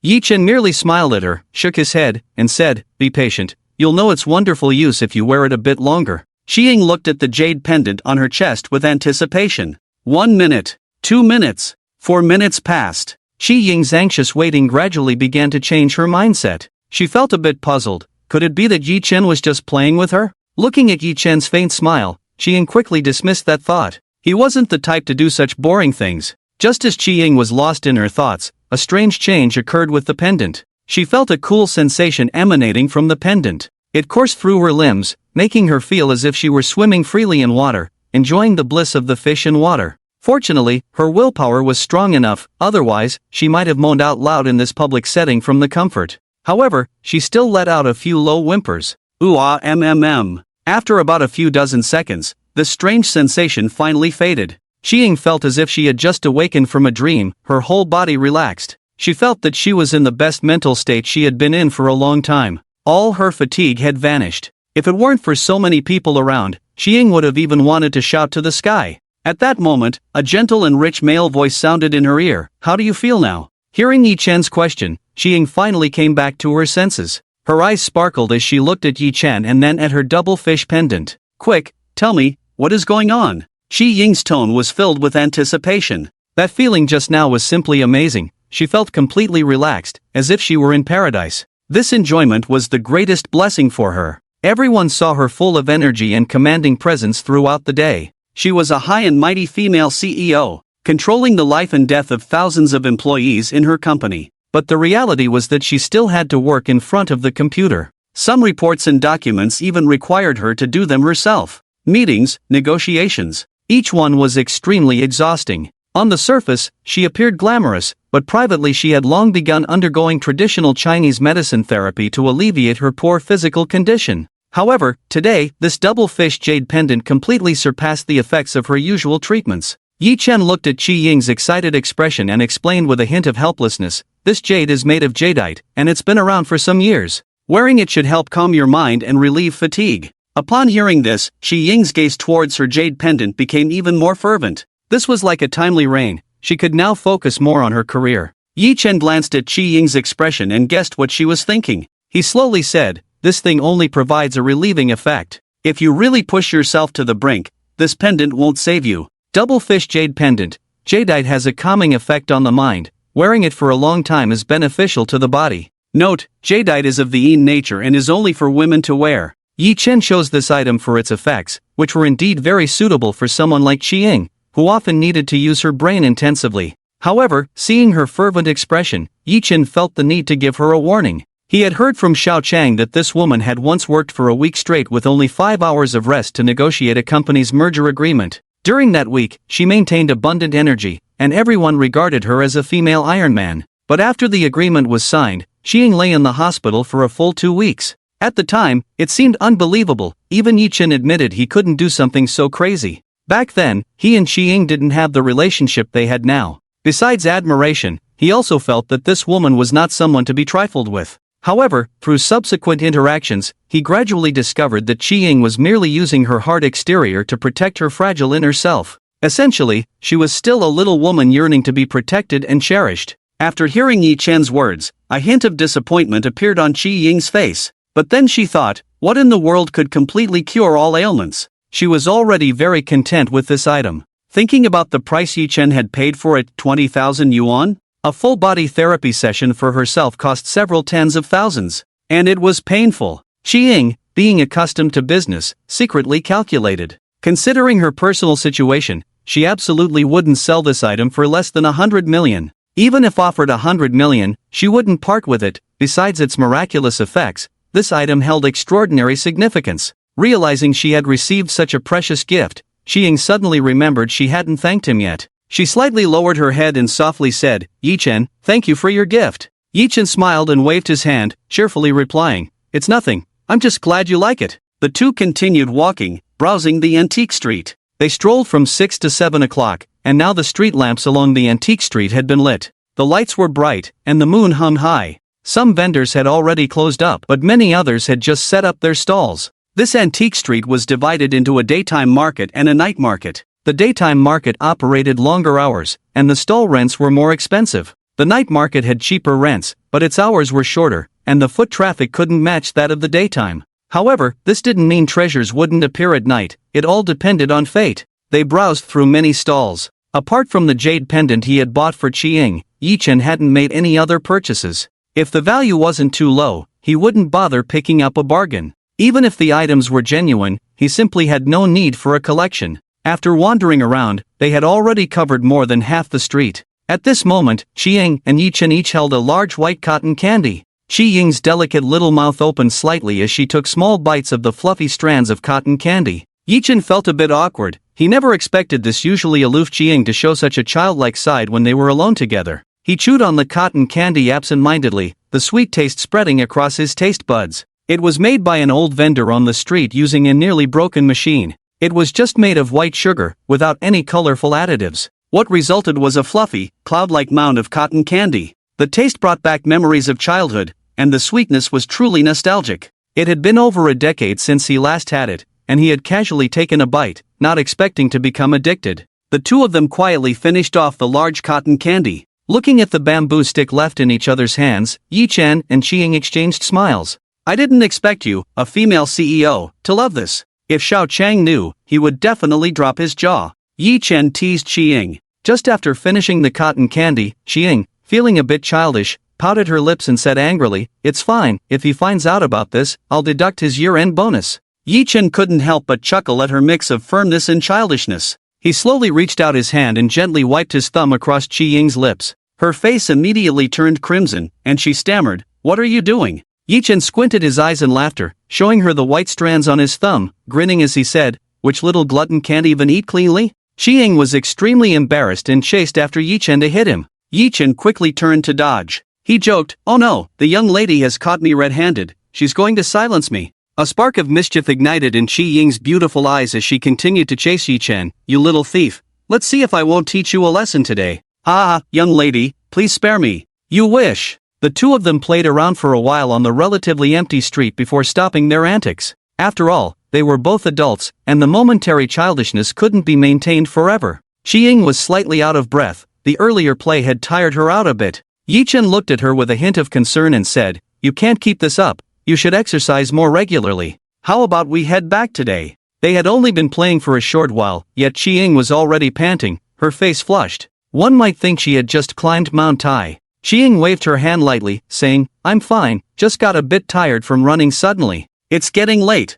Yi Chen merely smiled at her, shook his head, and said, "Be patient, you'll know its wonderful use if you wear it a bit longer." Qi Ying looked at the jade pendant on her chest with anticipation. 1 minute, 2 minutes, 4 minutes passed. Qi Ying's anxious waiting gradually began to change her mindset. She felt a bit puzzled. Could it be that Yi Chen was just playing with her? Looking at Yi Chen's faint smile, Qi Ying quickly dismissed that thought. He wasn't the type to do such boring things. Just as Qi Ying was lost in her thoughts, a strange change occurred with the pendant. She felt a cool sensation emanating from the pendant. It coursed through her limbs, making her feel as if she were swimming freely in water, enjoying the bliss of the fish in water. Fortunately, her willpower was strong enough, otherwise, she might have moaned out loud in this public setting from the comfort. However, she still let out a few low whimpers. Ooh-ah-mm-mm. After about a few dozen seconds, the strange sensation finally faded. Qi Ying felt as if she had just awakened from a dream, her whole body relaxed. She felt that she was in the best mental state she had been in for a long time. All her fatigue had vanished. If it weren't for so many people around, Qi Ying would have even wanted to shout to the sky. At that moment, a gentle and rich male voice sounded in her ear. "How do you feel now?" Hearing Yi Chen's question, Qi Ying finally came back to her senses. Her eyes sparkled as she looked at Yi Chen and then at her double fish pendant. "Quick, tell me, what is going on?" Qi Ying's tone was filled with anticipation. That feeling just now was simply amazing. She felt completely relaxed, as if she were in paradise. This enjoyment was the greatest blessing for her. Everyone saw her full of energy and commanding presence throughout the day. She was a high and mighty female CEO, controlling the life and death of thousands of employees in her company. But the reality was that she still had to work in front of the computer. Some reports and documents even required her to do them herself. Meetings, negotiations. Each one was extremely exhausting. On the surface, she appeared glamorous, but privately she had long begun undergoing traditional Chinese medicine therapy to alleviate her poor physical condition. However, today, this double fish jade pendant completely surpassed the effects of her usual treatments. Yi Chen looked at Qi Ying's excited expression and explained with a hint of helplessness, "This jade is made of jadeite, and it's been around for some years. Wearing it should help calm your mind and relieve fatigue." Upon hearing this, Qi Ying's gaze towards her jade pendant became even more fervent. This was like a timely rain. She could now focus more on her career. Yi Chen glanced at Qi Ying's expression and guessed what she was thinking. He slowly said, "This thing only provides a relieving effect. If you really push yourself to the brink, this pendant won't save you." Double fish jade pendant. Jadeite has a calming effect on the mind. Wearing it for a long time is beneficial to the body. Note, jadeite is of the yin nature and is only for women to wear. Yi Chen chose this item for its effects, which were indeed very suitable for someone like Qi Ying, who often needed to use her brain intensively. However, seeing her fervent expression, Yi Chen felt the need to give her a warning. He had heard from Xiao Chang that this woman had once worked for a week straight with only 5 hours of rest to negotiate a company's merger agreement. During that week, she maintained abundant energy, and everyone regarded her as a female Iron Man. But after the agreement was signed, Qi Ying lay in the hospital for a full 2 weeks. At the time, it seemed unbelievable. Even Yi Chen admitted he couldn't do something so crazy. Back then, he and Qi Ying didn't have the relationship they had now. Besides admiration, he also felt that this woman was not someone to be trifled with. However, through subsequent interactions, he gradually discovered that Qi Ying was merely using her hard exterior to protect her fragile inner self. Essentially, she was still a little woman yearning to be protected and cherished. After hearing Yi Chen's words, a hint of disappointment appeared on Qi Ying's face. But then she thought, what in the world could completely cure all ailments? She was already very content with this item. Thinking about the price Yi-chen had paid for it, 20,000 yuan? A full-body therapy session for herself cost several tens of thousands. And it was painful. Qi-ying, being accustomed to business, secretly calculated. Considering her personal situation, she absolutely wouldn't sell this item for less than 100 million. Even if offered 100 million, she wouldn't part with it. Besides its miraculous effects, this item held extraordinary significance. Realizing she had received such a precious gift, Qi-ying suddenly remembered she hadn't thanked him yet. She slightly lowered her head and softly said, "Yi-chen, thank you for your gift." Yi-chen smiled and waved his hand, cheerfully replying, "It's nothing, I'm just glad you like it." The two continued walking, browsing the antique street. They strolled from 6 to 7 o'clock, and now the street lamps along the antique street had been lit. The lights were bright, and the moon hung high. Some vendors had already closed up, but many others had just set up their stalls. This antique street was divided into a daytime market and a night market. The daytime market operated longer hours, and the stall rents were more expensive. The night market had cheaper rents, but its hours were shorter, and the foot traffic couldn't match that of the daytime. However, this didn't mean treasures wouldn't appear at night, it all depended on fate. They browsed through many stalls. Apart from the jade pendant he had bought for Qi-ying, Yi-chen hadn't made any other purchases. If the value wasn't too low, he wouldn't bother picking up a bargain. Even if the items were genuine, he simply had no need for a collection. After wandering around, they had already covered more than half the street. At this moment, Qi-ying and Yi-chen each held a large white cotton candy. Qi-ying's delicate little mouth opened slightly as she took small bites of the fluffy strands of cotton candy. Yi-chen felt a bit awkward. He never expected this usually aloof Qi-ying to show such a childlike side when they were alone together. He chewed on the cotton candy absent-mindedly, the sweet taste spreading across his taste buds. It was made by an old vendor on the street using a nearly broken machine. It was just made of white sugar, without any colorful additives. What resulted was a fluffy, cloud-like mound of cotton candy. The taste brought back memories of childhood, and the sweetness was truly nostalgic. It had been over a decade since he last had it, and he had casually taken a bite, not expecting to become addicted. The two of them quietly finished off the large cotton candy. Looking at the bamboo stick left in each other's hands, Yi-chen and Qi-ying exchanged smiles. "I didn't expect you, a female CEO, to love this." If Xiao Chang knew, he would definitely drop his jaw. Yi-chen teased Qi-ying. Just after finishing the cotton candy, Qi-ying, feeling a bit childish, pouted her lips and said angrily, "It's fine, if he finds out about this, I'll deduct his year-end bonus." Yi-chen couldn't help but chuckle at her mix of firmness and childishness. He slowly reached out his hand and gently wiped his thumb across Qi-ying's lips. Her face immediately turned crimson, and she stammered, "What are you doing?" Yi-chen squinted his eyes in laughter, showing her the white strands on his thumb, grinning as he said, "Which little glutton can't even eat cleanly?" Qi-ying was extremely embarrassed and chased after Yi-chen to hit him. Yi-chen quickly turned to dodge. He joked, "Oh no, the young lady has caught me red-handed, she's going to silence me." A spark of mischief ignited in Qi-ying's beautiful eyes as she continued to chase Yi-chen. "You little thief, let's see if I won't teach you a lesson today." "Ah, young lady, please spare me." "You wish." The two of them played around for a while on the relatively empty street before stopping their antics. After all, they were both adults, and the momentary childishness couldn't be maintained forever. Qi-ying was slightly out of breath, the earlier play had tired her out a bit. Yi-chen looked at her with a hint of concern and said, "You can't keep this up, you should exercise more regularly. How about we head back today?" They had only been playing for a short while, yet Qi-ying was already panting, her face flushed. One might think she had just climbed Mount Tai. Qi-ying waved her hand lightly, saying, "I'm fine, just got a bit tired from running suddenly. It's getting late,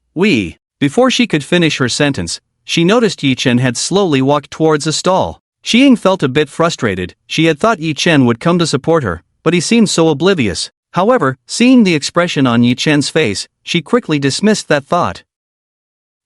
Before she could finish her sentence, she noticed Yi-chen had slowly walked towards a stall. Qi-ying felt a bit frustrated. She had thought Yi-chen would come to support her, but he seemed so oblivious. However, seeing the expression on Yi-chen's face, she quickly dismissed that thought.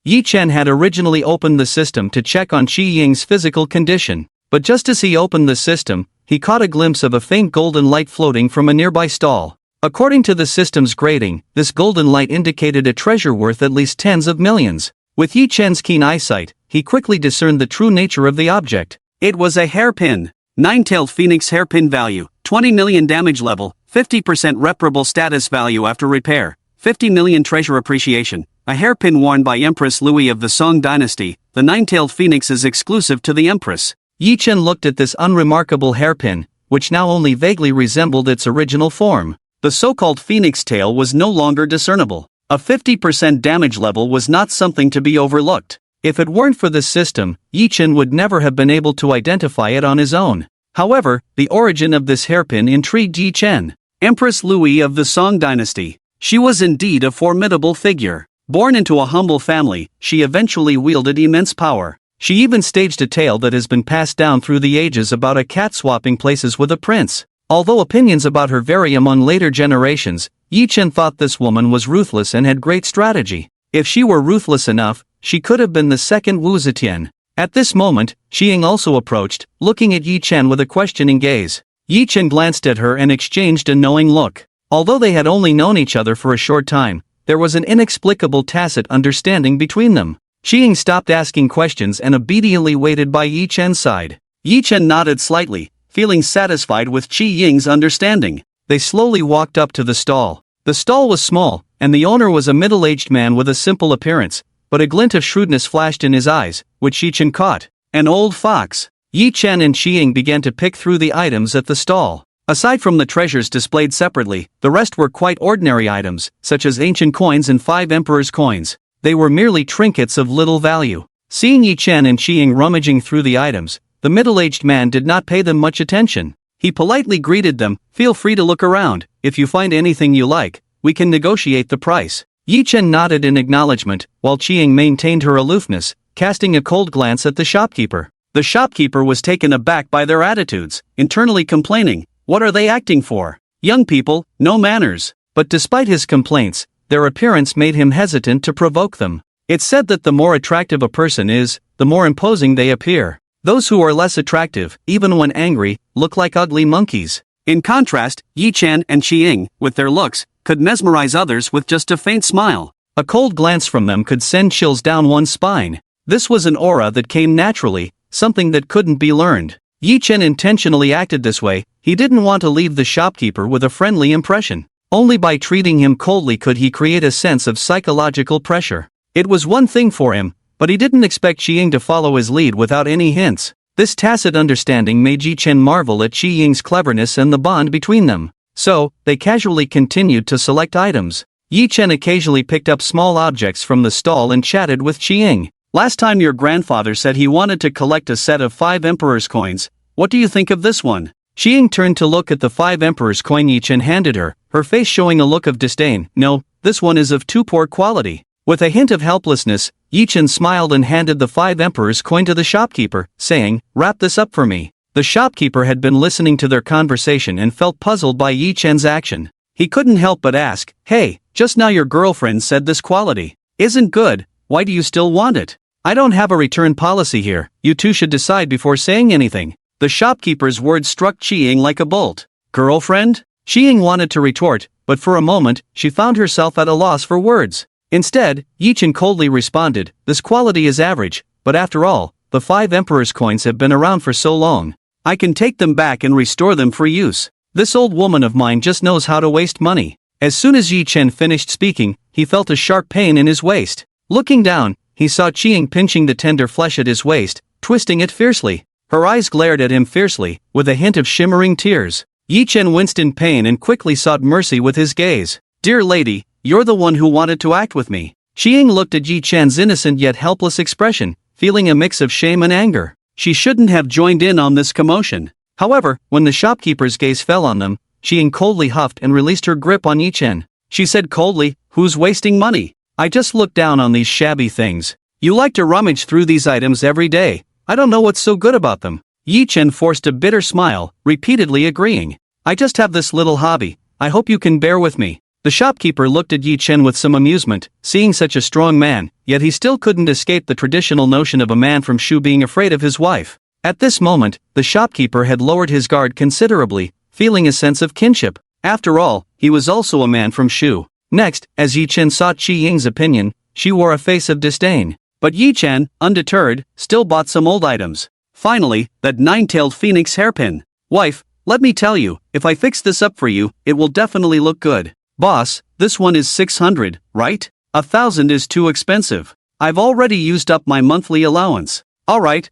Yi-chen had originally opened the system to check on Qi-ying's physical condition, but just as he opened the system, he caught a glimpse of a faint golden light floating from a nearby stall. According to the system's grading, this golden light indicated a treasure worth at least tens of millions. With Yi-chen's keen eyesight, he quickly discerned the true nature of the object. It was a hairpin. Nine-tailed phoenix hairpin value, 20 million damage level, 50% reparable status value after repair, 50 million treasure appreciation. A hairpin worn by Empress Louis of the Song dynasty, the nine-tailed phoenix is exclusive to the Empress. Yi-chen looked at this unremarkable hairpin, which now only vaguely resembled its original form. The so-called phoenix tail was no longer discernible. A 50% damage level was not something to be overlooked. If it weren't for this system, Yi-Chen would never have been able to identify it on his own. However, the origin of this hairpin intrigued Yi-Chen. Empress Louis of the Song Dynasty. She was indeed a formidable figure. Born into a humble family, she eventually wielded immense power. She even staged a tale that has been passed down through the ages about a cat swapping places with a prince. Although opinions about her vary among later generations, Yi-Chen thought this woman was ruthless and had great strategy. If she were ruthless enough, she could have been the second Wu Zetian. At this moment, Xiying also approached, looking at Yi-Chen with a questioning gaze. Yi-Chen glanced at her and exchanged a knowing look. Although they had only known each other for a short time, there was an inexplicable tacit understanding between them. Xiying stopped asking questions and obediently waited by Yi-Chen's side. Yi-Chen nodded slightly, feeling satisfied with Xiying's understanding. They slowly walked up to the stall. The stall was small, and the owner was a middle-aged man with a simple appearance, but a glint of shrewdness flashed in his eyes, which Yi-Chen caught. An old fox. Yi-Chen and Xiying began to pick through the items at the stall. Aside from the treasures displayed separately, the rest were quite ordinary items, such as ancient coins and 5 emperors' coins. They were merely trinkets of little value. Seeing Yi-Chen and Xiying rummaging through the items, the middle-aged man did not pay them much attention. He politely greeted them, "Feel free to look around. If you find anything you like, we can negotiate the price." Yi-Chen nodded in acknowledgement, while Xiying maintained her aloofness, casting a cold glance at the shopkeeper. The shopkeeper was taken aback by their attitudes, internally complaining, "What are they acting for? Young people, no manners." But despite his complaints, their appearance made him hesitant to provoke them. It's said that the more attractive a person is, the more imposing they appear. Those who are less attractive, even when angry, look like ugly monkeys. In contrast, Yi-Chen and Xiying, with their looks, could mesmerize others with just a faint smile. A cold glance from them could send chills down one's spine. This was an aura that came naturally, something that couldn't be learned. Yi-Chen intentionally acted this way. He didn't want to leave the shopkeeper with a friendly impression. Only by treating him coldly could he create a sense of psychological pressure. It was one thing for him, but he didn't expect Xiying to follow his lead without any hints. This tacit understanding made Yi-Chen marvel at Xiying's cleverness and the bond between them. So, they casually continued to select items. Yi-Chen occasionally picked up small objects from the stall and chatted with Xiying. "Last time your grandfather said he wanted to collect a set of 5 emperor's coins. What do you think of this one?" Xiying turned to look at the 5 emperor's coin Yi-Chen handed her, her face showing a look of disdain. "No, this one is of too poor quality." With a hint of helplessness, Yi-Chen smiled and handed the 5 emperor's coin to the shopkeeper, saying, "Wrap this up for me." The shopkeeper had been listening to their conversation and felt puzzled by Yi-Chen's action. He couldn't help but ask, "Hey, just now your girlfriend said this quality isn't good, why do you still want it?" "I don't have a return policy here, you two should decide before saying anything." The shopkeeper's words struck Xiying like a bolt. "Girlfriend?" Xiying wanted to retort, but for a moment, she found herself at a loss for words. Instead, Yi-Chen coldly responded, "This quality is average, but after all, the 5 emperor's coins have been around for so long. I can take them back and restore them for use. This old woman of mine just knows how to waste money." As soon as Yi-Chen finished speaking, he felt a sharp pain in his waist. Looking down, he saw Xiying pinching the tender flesh at his waist, twisting it fiercely. Her eyes glared at him fiercely, with a hint of shimmering tears. Yi-Chen winced in pain and quickly sought mercy with his gaze. "Dear lady, you're the one who wanted to act with me." Xiying looked at Yi-Chen's innocent yet helpless expression, feeling a mix of shame and anger. She shouldn't have joined in on this commotion. However, when the shopkeeper's gaze fell on them, Xiying coldly huffed and released her grip on Yi-Chen. She said coldly, "Who's wasting money? I just look down on these shabby things. You like to rummage through these items every day. I don't know what's so good about them." Yi-Chen forced a bitter smile, repeatedly agreeing. "I just have this little hobby, I hope you can bear with me." The shopkeeper looked at Yi-Chen with some amusement, seeing such a strong man, yet he still couldn't escape the traditional notion of a man from Shu being afraid of his wife. At this moment, the shopkeeper had lowered his guard considerably, feeling a sense of kinship. After all, he was also a man from Shu. Next, as Yi-Chen sought Xiying's opinion, she wore a face of disdain. But Yi-Chen, undeterred, still bought some old items. Finally, that 9-tailed phoenix hairpin. "Wife, let me tell you, if I fix this up for you, it will definitely look good." "Boss, this one is 600, right? 1,000 is too expensive. I've already used up my monthly allowance." Alright,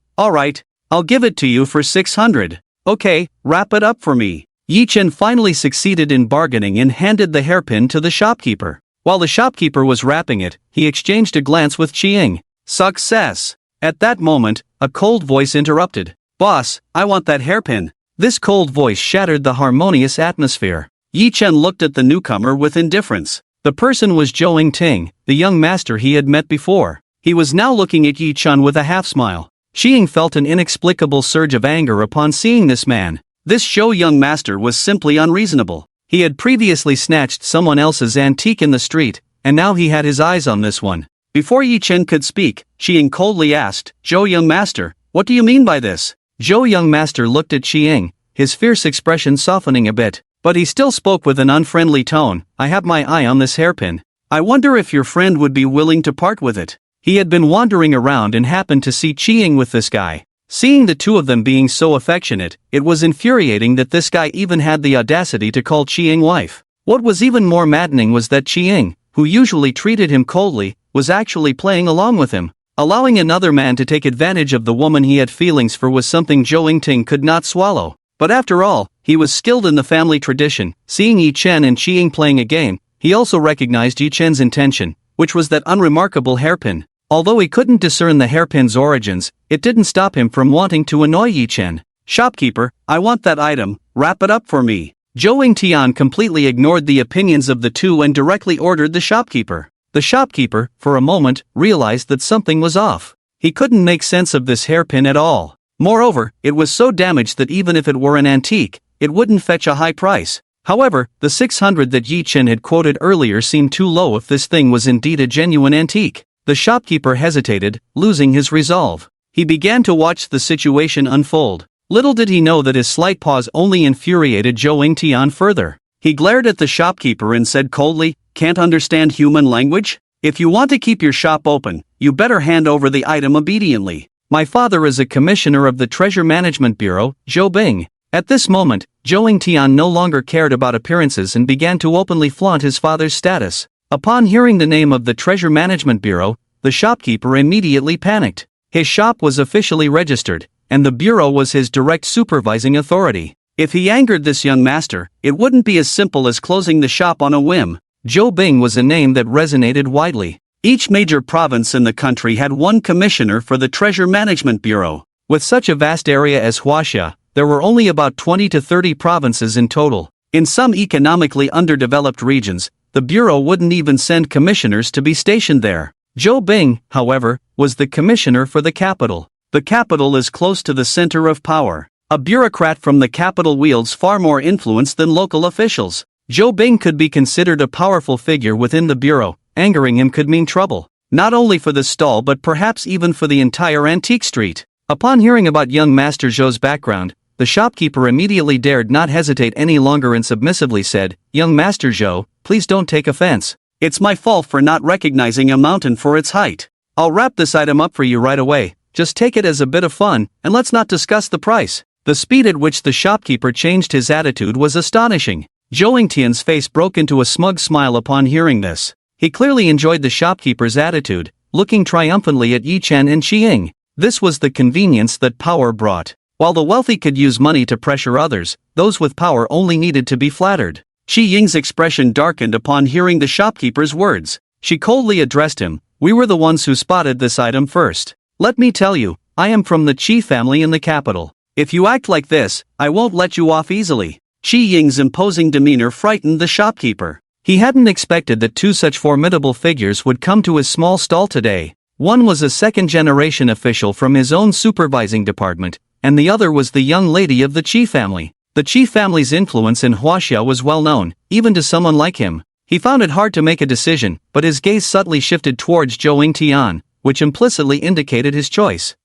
I'll give it to you for 600. "Okay, wrap it up for me." Yi-Chen finally succeeded in bargaining and handed the hairpin to the shopkeeper. While the shopkeeper was wrapping it, he exchanged a glance with Xiying. Success! At that moment, a cold voice interrupted. Boss, I want that hairpin. This cold voice shattered the harmonious atmosphere. Yi Chen looked at the newcomer with indifference. The person was Zhou Yingting, the young master he had met before. He was now looking at Yi Chen with a half-smile. Xi Ying felt an inexplicable surge of anger upon seeing this man. This Zhou young master was simply unreasonable. He had previously snatched someone else's antique in the street, and now he had his eyes on this one. Before Yi Chen could speak, Xi Ying coldly asked, Zhou young master, what do you mean by this? Zhou young master looked at Xi Ying, his fierce expression softening a bit, but he still spoke with an unfriendly tone. I have my eye on this hairpin. I wonder if your friend would be willing to part with it. He had been wandering around and happened to see Xi Ying with this guy. Seeing the two of them being so affectionate, it was infuriating that this guy even had the audacity to call Xi Ying wife. What was even more maddening was that Xi Ying, who usually treated him coldly, was actually playing along with him. Allowing another man to take advantage of the woman he had feelings for was something Zhou Yingting could not swallow. But after all, he was skilled in the family tradition. Seeing Yi Chen and Xi Ying playing a game, he also recognized Yi Chen's intention, which was that unremarkable hairpin. Although he couldn't discern the hairpin's origins, it didn't stop him from wanting to annoy Yi Chen. Shopkeeper, I want that item, wrap it up for me. Zhou Yingtian completely ignored the opinions of the two and directly ordered the shopkeeper. The shopkeeper, for a moment, realized that something was off. He couldn't make sense of this hairpin at all. Moreover, it was so damaged that even if it were an antique, it wouldn't fetch a high price. However, the 600 that Yi Chen had quoted earlier seemed too low if this thing was indeed a genuine antique. The shopkeeper hesitated, losing his resolve. He began to watch the situation unfold. Little did he know that his slight pause only infuriated Zhou Yingtian further. He glared at the shopkeeper and said coldly, "Can't understand human language? If you want to keep your shop open, you better hand over the item obediently. My father is a commissioner of the Treasure Management Bureau, Zhou Bing." At this moment, Zhou Yingtian no longer cared about appearances and began to openly flaunt his father's status. Upon hearing the name of the Treasure Management Bureau, the shopkeeper immediately panicked. His shop was officially registered, and the bureau was his direct supervising authority. If he angered this young master, it wouldn't be as simple as closing the shop on a whim. Zhou Bing was a name that resonated widely. Each major province in the country had one commissioner for the Treasure Management Bureau. With such a vast area as Huaxia, there were only about 20 to 30 provinces in total. In some economically underdeveloped regions, the bureau wouldn't even send commissioners to be stationed there. Zhou Bing, however, was the commissioner for the capital. The capital is close to the center of power. A bureaucrat from the capital wields far more influence than local officials. Zhou Bing could be considered a powerful figure within the bureau. Angering him could mean trouble, not only for the stall but perhaps even for the entire antique street. Upon hearing about young Master Zhou's background, the shopkeeper immediately dared not hesitate any longer and submissively said, "Young Master Zhou, please don't take offense. It's my fault for not recognizing a mountain for its height. I'll wrap this item up for you right away. Just take it as a bit of fun, and let's not discuss the price." The speed at which the shopkeeper changed his attitude was astonishing. Zhou Yingtian's face broke into a smug smile upon hearing this. He clearly enjoyed the shopkeeper's attitude, looking triumphantly at Yi Chen and Xi Ying. This was the convenience that power brought. While the wealthy could use money to pressure others, those with power only needed to be flattered. Xi Ying's expression darkened upon hearing the shopkeeper's words. She coldly addressed him, "We were the ones who spotted this item first. Let me tell you, I am from the Qi family in the capital. If you act like this, I won't let you off easily." Xi Ying's imposing demeanor frightened the shopkeeper. He hadn't expected that two such formidable figures would come to his small stall today. One was a second-generation official from his own supervising department, and the other was the young lady of the Qi family. The Qi family's influence in Huaxia was well known, even to someone like him. He found it hard to make a decision, but his gaze subtly shifted towards Zhou Yingtian, which implicitly indicated his choice.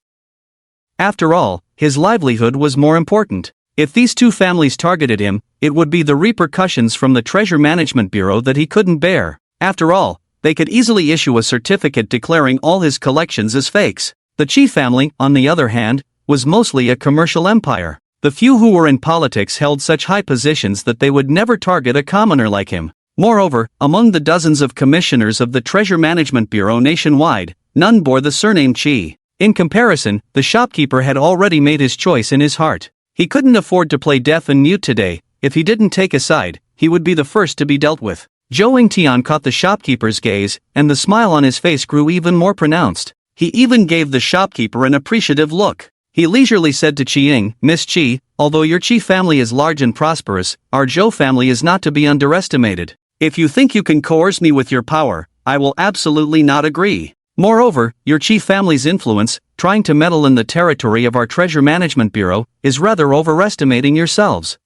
After all, his livelihood was more important. If these two families targeted him, it would be the repercussions from the Treasure Management Bureau that he couldn't bear. After all, they could easily issue a certificate declaring all his collections as fakes. The Qi family, on the other hand, was mostly a commercial empire. The few who were in politics held such high positions that they would never target a commoner like him. Moreover, among the dozens of commissioners of the Treasure Management Bureau nationwide, none bore the surname Qi. In comparison, the shopkeeper had already made his choice in his heart. He couldn't afford to play deaf and mute today. If he didn't take a side, he would be the first to be dealt with. Zhou Yingtian caught the shopkeeper's gaze, and the smile on his face grew even more pronounced. He even gave the shopkeeper an appreciative look. He leisurely said to Chi-Ying, "Miss Chi, although your Chi family is large and prosperous, our Zhou family is not to be underestimated. If you think you can coerce me with your power, I will absolutely not agree. Moreover, your Chi family's influence, trying to meddle in the territory of our Treasure Management Bureau, is rather overestimating yourselves.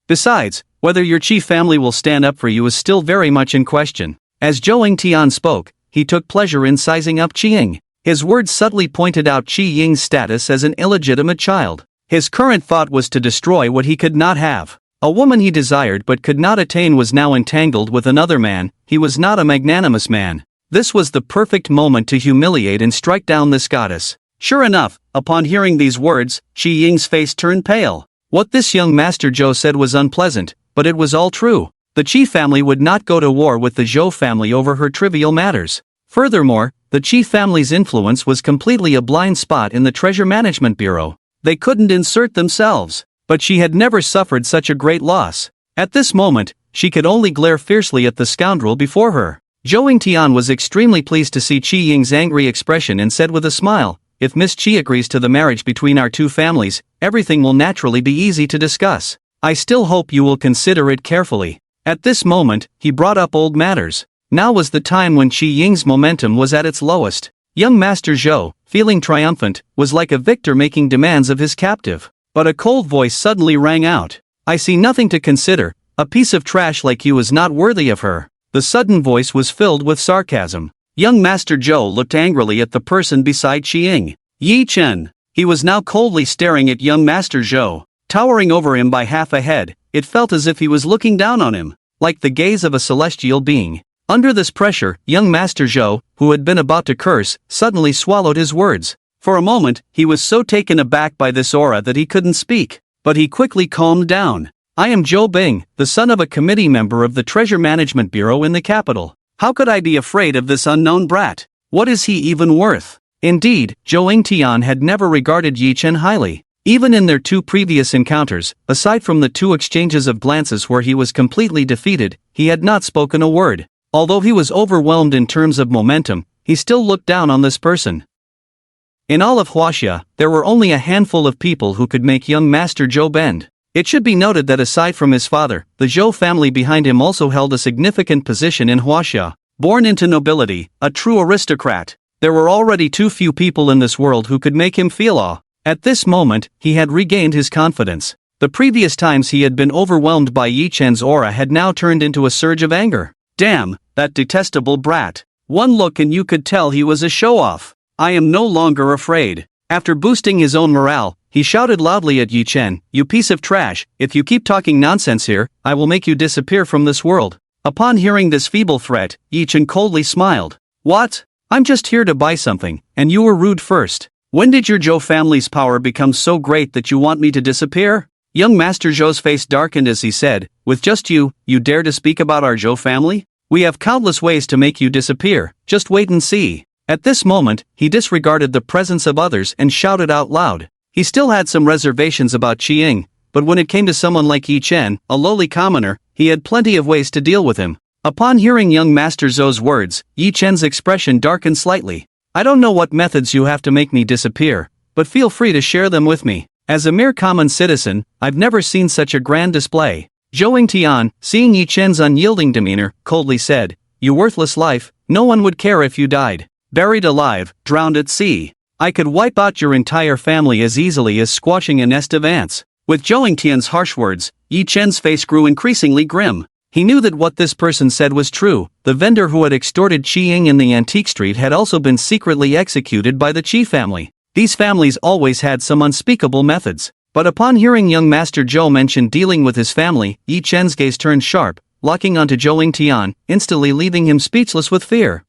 Besides, whether your Chi family will stand up for you is still very much in question." As Zhou Tian spoke, he took pleasure in sizing up Chi-Ying. His words subtly pointed out Chi-Ying's status as an illegitimate child. His current thought was to destroy what he could not have. A woman he desired but could not attain was now entangled with another man. He was not a magnanimous man. This was the perfect moment to humiliate and strike down this goddess. Sure enough, upon hearing these words, Chi-Ying's face turned pale. What this young Master Zhou said was unpleasant, but it was all true. The Chi family would not go to war with the Zhou family over her trivial matters. Furthermore, the Chi family's influence was completely a blind spot in the Treasure Management Bureau. They couldn't insert themselves. But she had never suffered such a great loss. At this moment, she could only glare fiercely at the scoundrel before her. Zhou Tian was extremely pleased to see Chi-Ying's angry expression and said with a smile, "If Miss Chi agrees to the marriage between our two families, everything will naturally be easy to discuss. I still hope you will consider it carefully." At this moment, he brought up old matters. Now was the time when Chi-Ying's momentum was at its lowest. Young Master Zhou, feeling triumphant, was like a victor making demands of his captive. But a cold voice suddenly rang out. "I see nothing to consider. A piece of trash like you is not worthy of her." The sudden voice was filled with sarcasm. Young Master Zhou looked angrily at the person beside Chi-Ying. Yi Chen. He was now coldly staring at young Master Zhou. Towering over him by half a head, it felt as if he was looking down on him, like the gaze of a celestial being. Under this pressure, young Master Zhou, who had been about to curse, suddenly swallowed his words. For a moment, he was so taken aback by this aura that he couldn't speak, but he quickly calmed down. "I am Zhou Bing, the son of a committee member of the Treasure Management Bureau in the capital. How could I be afraid of this unknown brat? What is he even worth?" Indeed, Zhou Tian had never regarded Yi Chen highly. Even in their two previous encounters, aside from the two exchanges of glances where he was completely defeated, he had not spoken a word. Although he was overwhelmed in terms of momentum, he still looked down on this person. In all of Huaxia, there were only a handful of people who could make young Master Zhou bend. It should be noted that aside from his father, the Zhou family behind him also held a significant position in Huaxia. Born into nobility, a true aristocrat, there were already too few people in this world who could make him feel awe. At this moment, he had regained his confidence. The previous times he had been overwhelmed by Yi Chen's aura had now turned into a surge of anger. Damn, that detestable brat. One look and you could tell he was a show-off. I am no longer afraid. After boosting his own morale, he shouted loudly at Yi Chen, "You piece of trash, if you keep talking nonsense here, I will make you disappear from this world." Upon hearing this feeble threat, Yi Chen coldly smiled. "What? I'm just here to buy something, and you were rude first. When did your Zhou family's power become so great that you want me to disappear?" Young Master Zhou's face darkened as he said, "With just you dare to speak about our Zhou family? We have countless ways to make you disappear, just wait and see." At this moment, he disregarded the presence of others and shouted out loud. He still had some reservations about Chi-Ying, but when it came to someone like Yi Chen, a lowly commoner, he had plenty of ways to deal with him. Upon hearing young Master Zhou's words, Yi Chen's expression darkened slightly. "I don't know what methods you have to make me disappear, but feel free to share them with me. As a mere common citizen, I've never seen such a grand display." Zhou Tian, seeing Yi Chen's unyielding demeanor, coldly said, "You worthless life, no one would care if you died. Buried alive, drowned at sea. I could wipe out your entire family as easily as squashing a nest of ants." With Zhou Tian's harsh words, Yi Chen's face grew increasingly grim. He knew that what this person said was true. The vendor who had extorted Chi-Ying in the antique street had also been secretly executed by the Chi family. These families always had some unspeakable methods. But upon hearing young Master Zhou mention dealing with his family, Yi Chen's gaze turned sharp, locking onto Zhou Tian, instantly leaving him speechless with fear.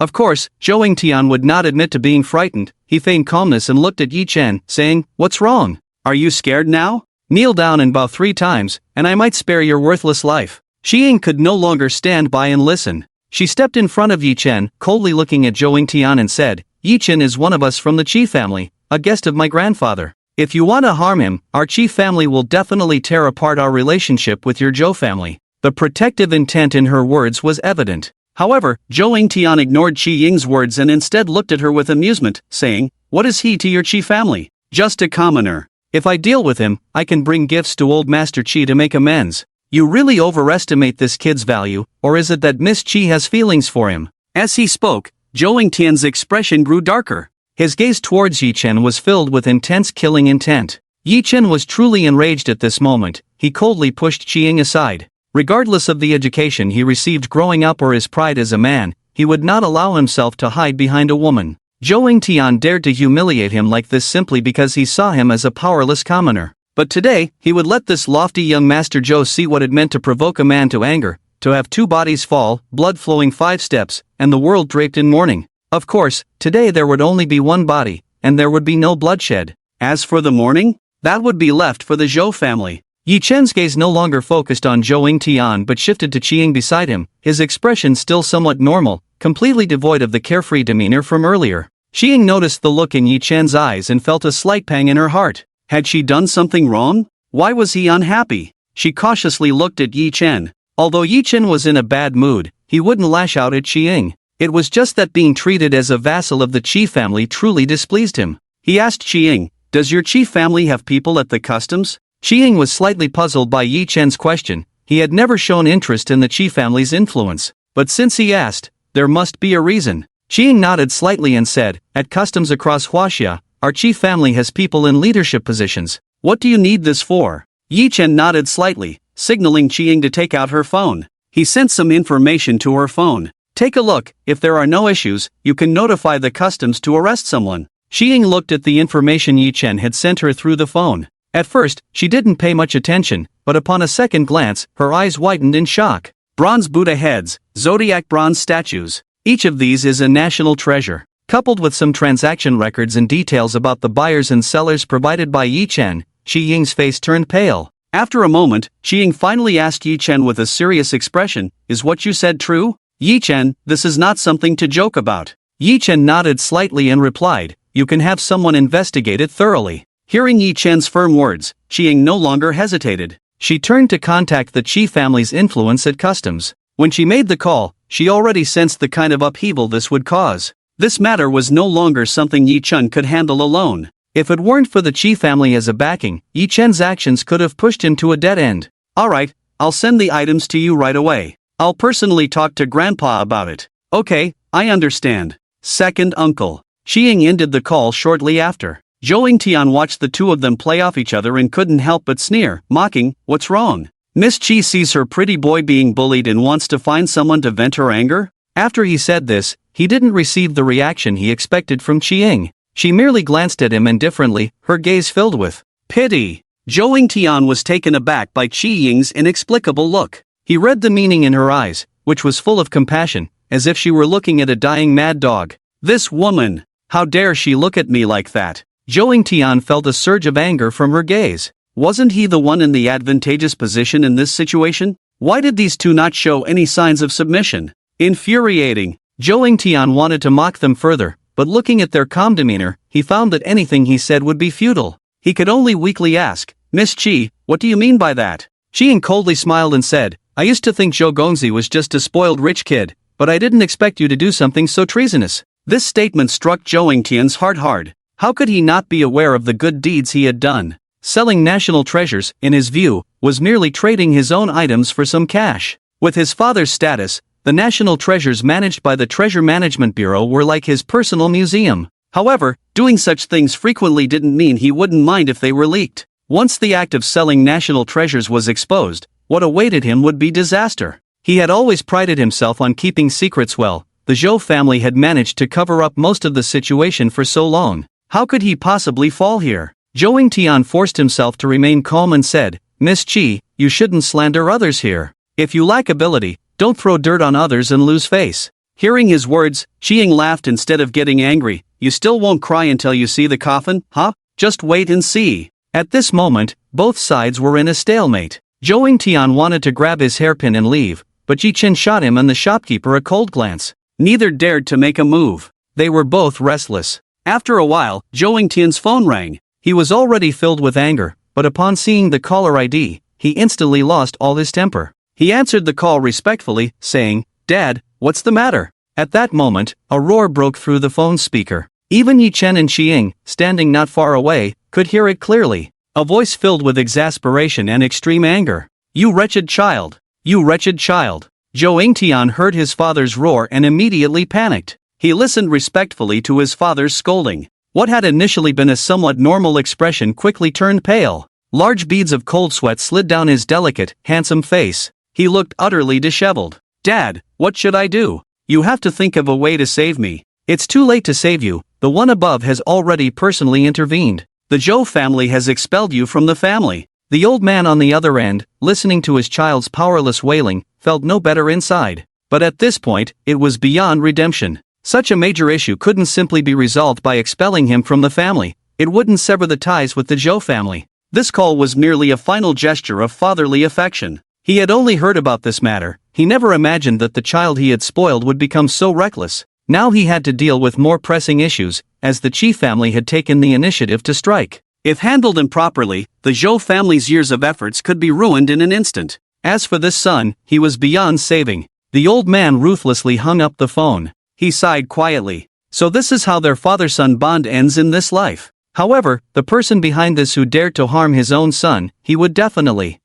Of course, Zhou Tian would not admit to being frightened. He feigned calmness and looked at Yi Chen, saying, "What's wrong? Are you scared now? Kneel down and bow 3 times, and I might spare your worthless life." Chi-Ying could no longer stand by and listen. She stepped in front of Yi Chen, coldly looking at Zhou Tian and said, "Yi Chen is one of us from the Chi family, a guest of my grandfather. If you want to harm him, our Chi family will definitely tear apart our relationship with your Zhou family." The protective intent in her words was evident. However, Zhou Tian ignored Qi Ying's words and instead looked at her with amusement, saying, "What is he to your Qi family? Just a commoner. If I deal with him, I can bring gifts to old Master Qi to make amends. You really overestimate this kid's value, or is it that Miss Qi has feelings for him?" As he spoke, Zhou Tian's expression grew darker. His gaze towards Yi Chen was filled with intense killing intent. Yi Chen was truly enraged at this moment. He coldly pushed Qi Ying aside. Regardless of the education he received growing up or his pride as a man, he would not allow himself to hide behind a woman. Zhou Tian dared to humiliate him like this simply because he saw him as a powerless commoner. But today, he would let this lofty young Master Zhou see what it meant to provoke a man to anger, to have two bodies fall, blood flowing 5 steps, and the world draped in mourning. Of course, today there would only be one body, and there would be no bloodshed. As for the mourning, that would be left for the Zhou family. Yi Chen's gaze no longer focused on Zhou Tian but shifted to Qi Ying beside him, his expression still somewhat normal, completely devoid of the carefree demeanor from earlier. Qi Ying noticed the look in Yi Chen's eyes and felt a slight pang in her heart. Had she done something wrong? Why was he unhappy? She cautiously looked at Yi Chen. Although Yi Chen was in a bad mood, he wouldn't lash out at Qi Ying. It was just that being treated as a vassal of the Qi family truly displeased him. He asked Qi Ying, "Does your Qi family have people at the customs?" Qi Ying was slightly puzzled by Yi Chen's question. He had never shown interest in the Qi family's influence, but since he asked, there must be a reason. Qi Ying nodded slightly and said, "At customs across Huaxia, our Qi family has people in leadership positions. What do you need this for?" Yi Chen nodded slightly, signaling Qi Ying to take out her phone. He sent some information to her phone. "Take a look. If there are no issues, you can notify the customs to arrest someone." Qi Ying looked at the information Yi Chen had sent her through the phone. At first, she didn't pay much attention, but upon a second glance, her eyes widened in shock. Bronze Buddha heads, zodiac bronze statues. Each of these is a national treasure. Coupled with some transaction records and details about the buyers and sellers provided by Yi Chen, Qi Ying's face turned pale. After a moment, Qi Ying finally asked Yi Chen with a serious expression, "Is what you said true?" "Yi Chen, this is not something to joke about." Yi Chen nodded slightly and replied, "You can have someone investigate it thoroughly." Hearing Yi Chen's firm words, Qi Ying no longer hesitated. She turned to contact the Qi family's influence at customs. When she made the call, she already sensed the kind of upheaval this would cause. This matter was no longer something Yi Chen could handle alone. If it weren't for the Qi family as a backing, Yi Chen's actions could have pushed him to a dead end. "Alright, I'll send the items to you right away. I'll personally talk to Grandpa about it." "Okay, I understand. Second uncle." Qi Ying ended the call shortly after. Zhou Tian watched the two of them play off each other and couldn't help but sneer, mocking, "What's wrong? Miss Qi sees her pretty boy being bullied and wants to find someone to vent her anger?" After he said this, he didn't receive the reaction he expected from Qi Ying. She merely glanced at him indifferently, her gaze filled with pity. Zhou Tian was taken aback by Qi Ying's inexplicable look. He read the meaning in her eyes, which was full of compassion, as if she were looking at a dying mad dog. "This woman! How dare she look at me like that?" Zhou Tian felt a surge of anger from her gaze. Wasn't he the one in the advantageous position in this situation? Why did these two not show any signs of submission? Infuriating. Zhou Tian wanted to mock them further, but looking at their calm demeanor, he found that anything he said would be futile. He could only weakly ask, "Miss Qi, what do you mean by that?" Qi Ying coldly smiled and said, "I used to think Zhou Gongzi was just a spoiled rich kid, but I didn't expect you to do something so treasonous." This statement struck Zhou Tian's heart hard. How could he not be aware of the good deeds he had done? Selling national treasures, in his view, was merely trading his own items for some cash. With his father's status, the national treasures managed by the Treasure Management Bureau were like his personal museum. However, doing such things frequently didn't mean he wouldn't mind if they were leaked. Once the act of selling national treasures was exposed, what awaited him would be disaster. He had always prided himself on keeping secrets well. The Zhou family had managed to cover up most of the situation for so long. How could he possibly fall here? Zhou Tian forced himself to remain calm and said, "Miss Qi, you shouldn't slander others here. If you lack ability, don't throw dirt on others and lose face." Hearing his words, Qi Ying laughed instead of getting angry. "You still won't cry until you see the coffin, huh? Just wait and see." At this moment, both sides were in a stalemate. Zhou Tian wanted to grab his hairpin and leave, but Yi Chen shot him and the shopkeeper a cold glance. Neither dared to make a move. They were both restless. After a while, Zhou Tian's phone rang. He was already filled with anger, but upon seeing the caller ID, he instantly lost all his temper. He answered the call respectfully, saying, "Dad, What's the matter? At that moment, a roar broke through the phone speaker. Even Yi Chen and Xi Ying, standing not far away, could hear it clearly. A voice filled with exasperation and extreme anger. You wretched child! You wretched child! Zhou Yingtian heard his father's roar and immediately panicked. He listened respectfully to his father's scolding. What had initially been a somewhat normal expression quickly turned pale. Large beads of cold sweat slid down his delicate, handsome face. He looked utterly disheveled. Dad, what should I do? You have to think of a way to save me. It's too late to save you, the one above has already personally intervened. The Zhou family has expelled you from the family. The old man on the other end, listening to his child's powerless wailing, felt no better inside. But at this point, it was beyond redemption. Such a major issue couldn't simply be resolved by expelling him from the family. It wouldn't sever the ties with the Zhou family. This call was merely a final gesture of fatherly affection. He had only heard about this matter. He never imagined that the child he had spoiled would become so reckless. Now he had to deal with more pressing issues, as the Qi family had taken the initiative to strike. If handled improperly, the Zhou family's years of efforts could be ruined in an instant. As for this son, he was beyond saving. The old man ruthlessly hung up the phone. He sighed quietly. So this is how their father-son bond ends in this life. However, the person behind this who dared to harm his own son, he would definitely.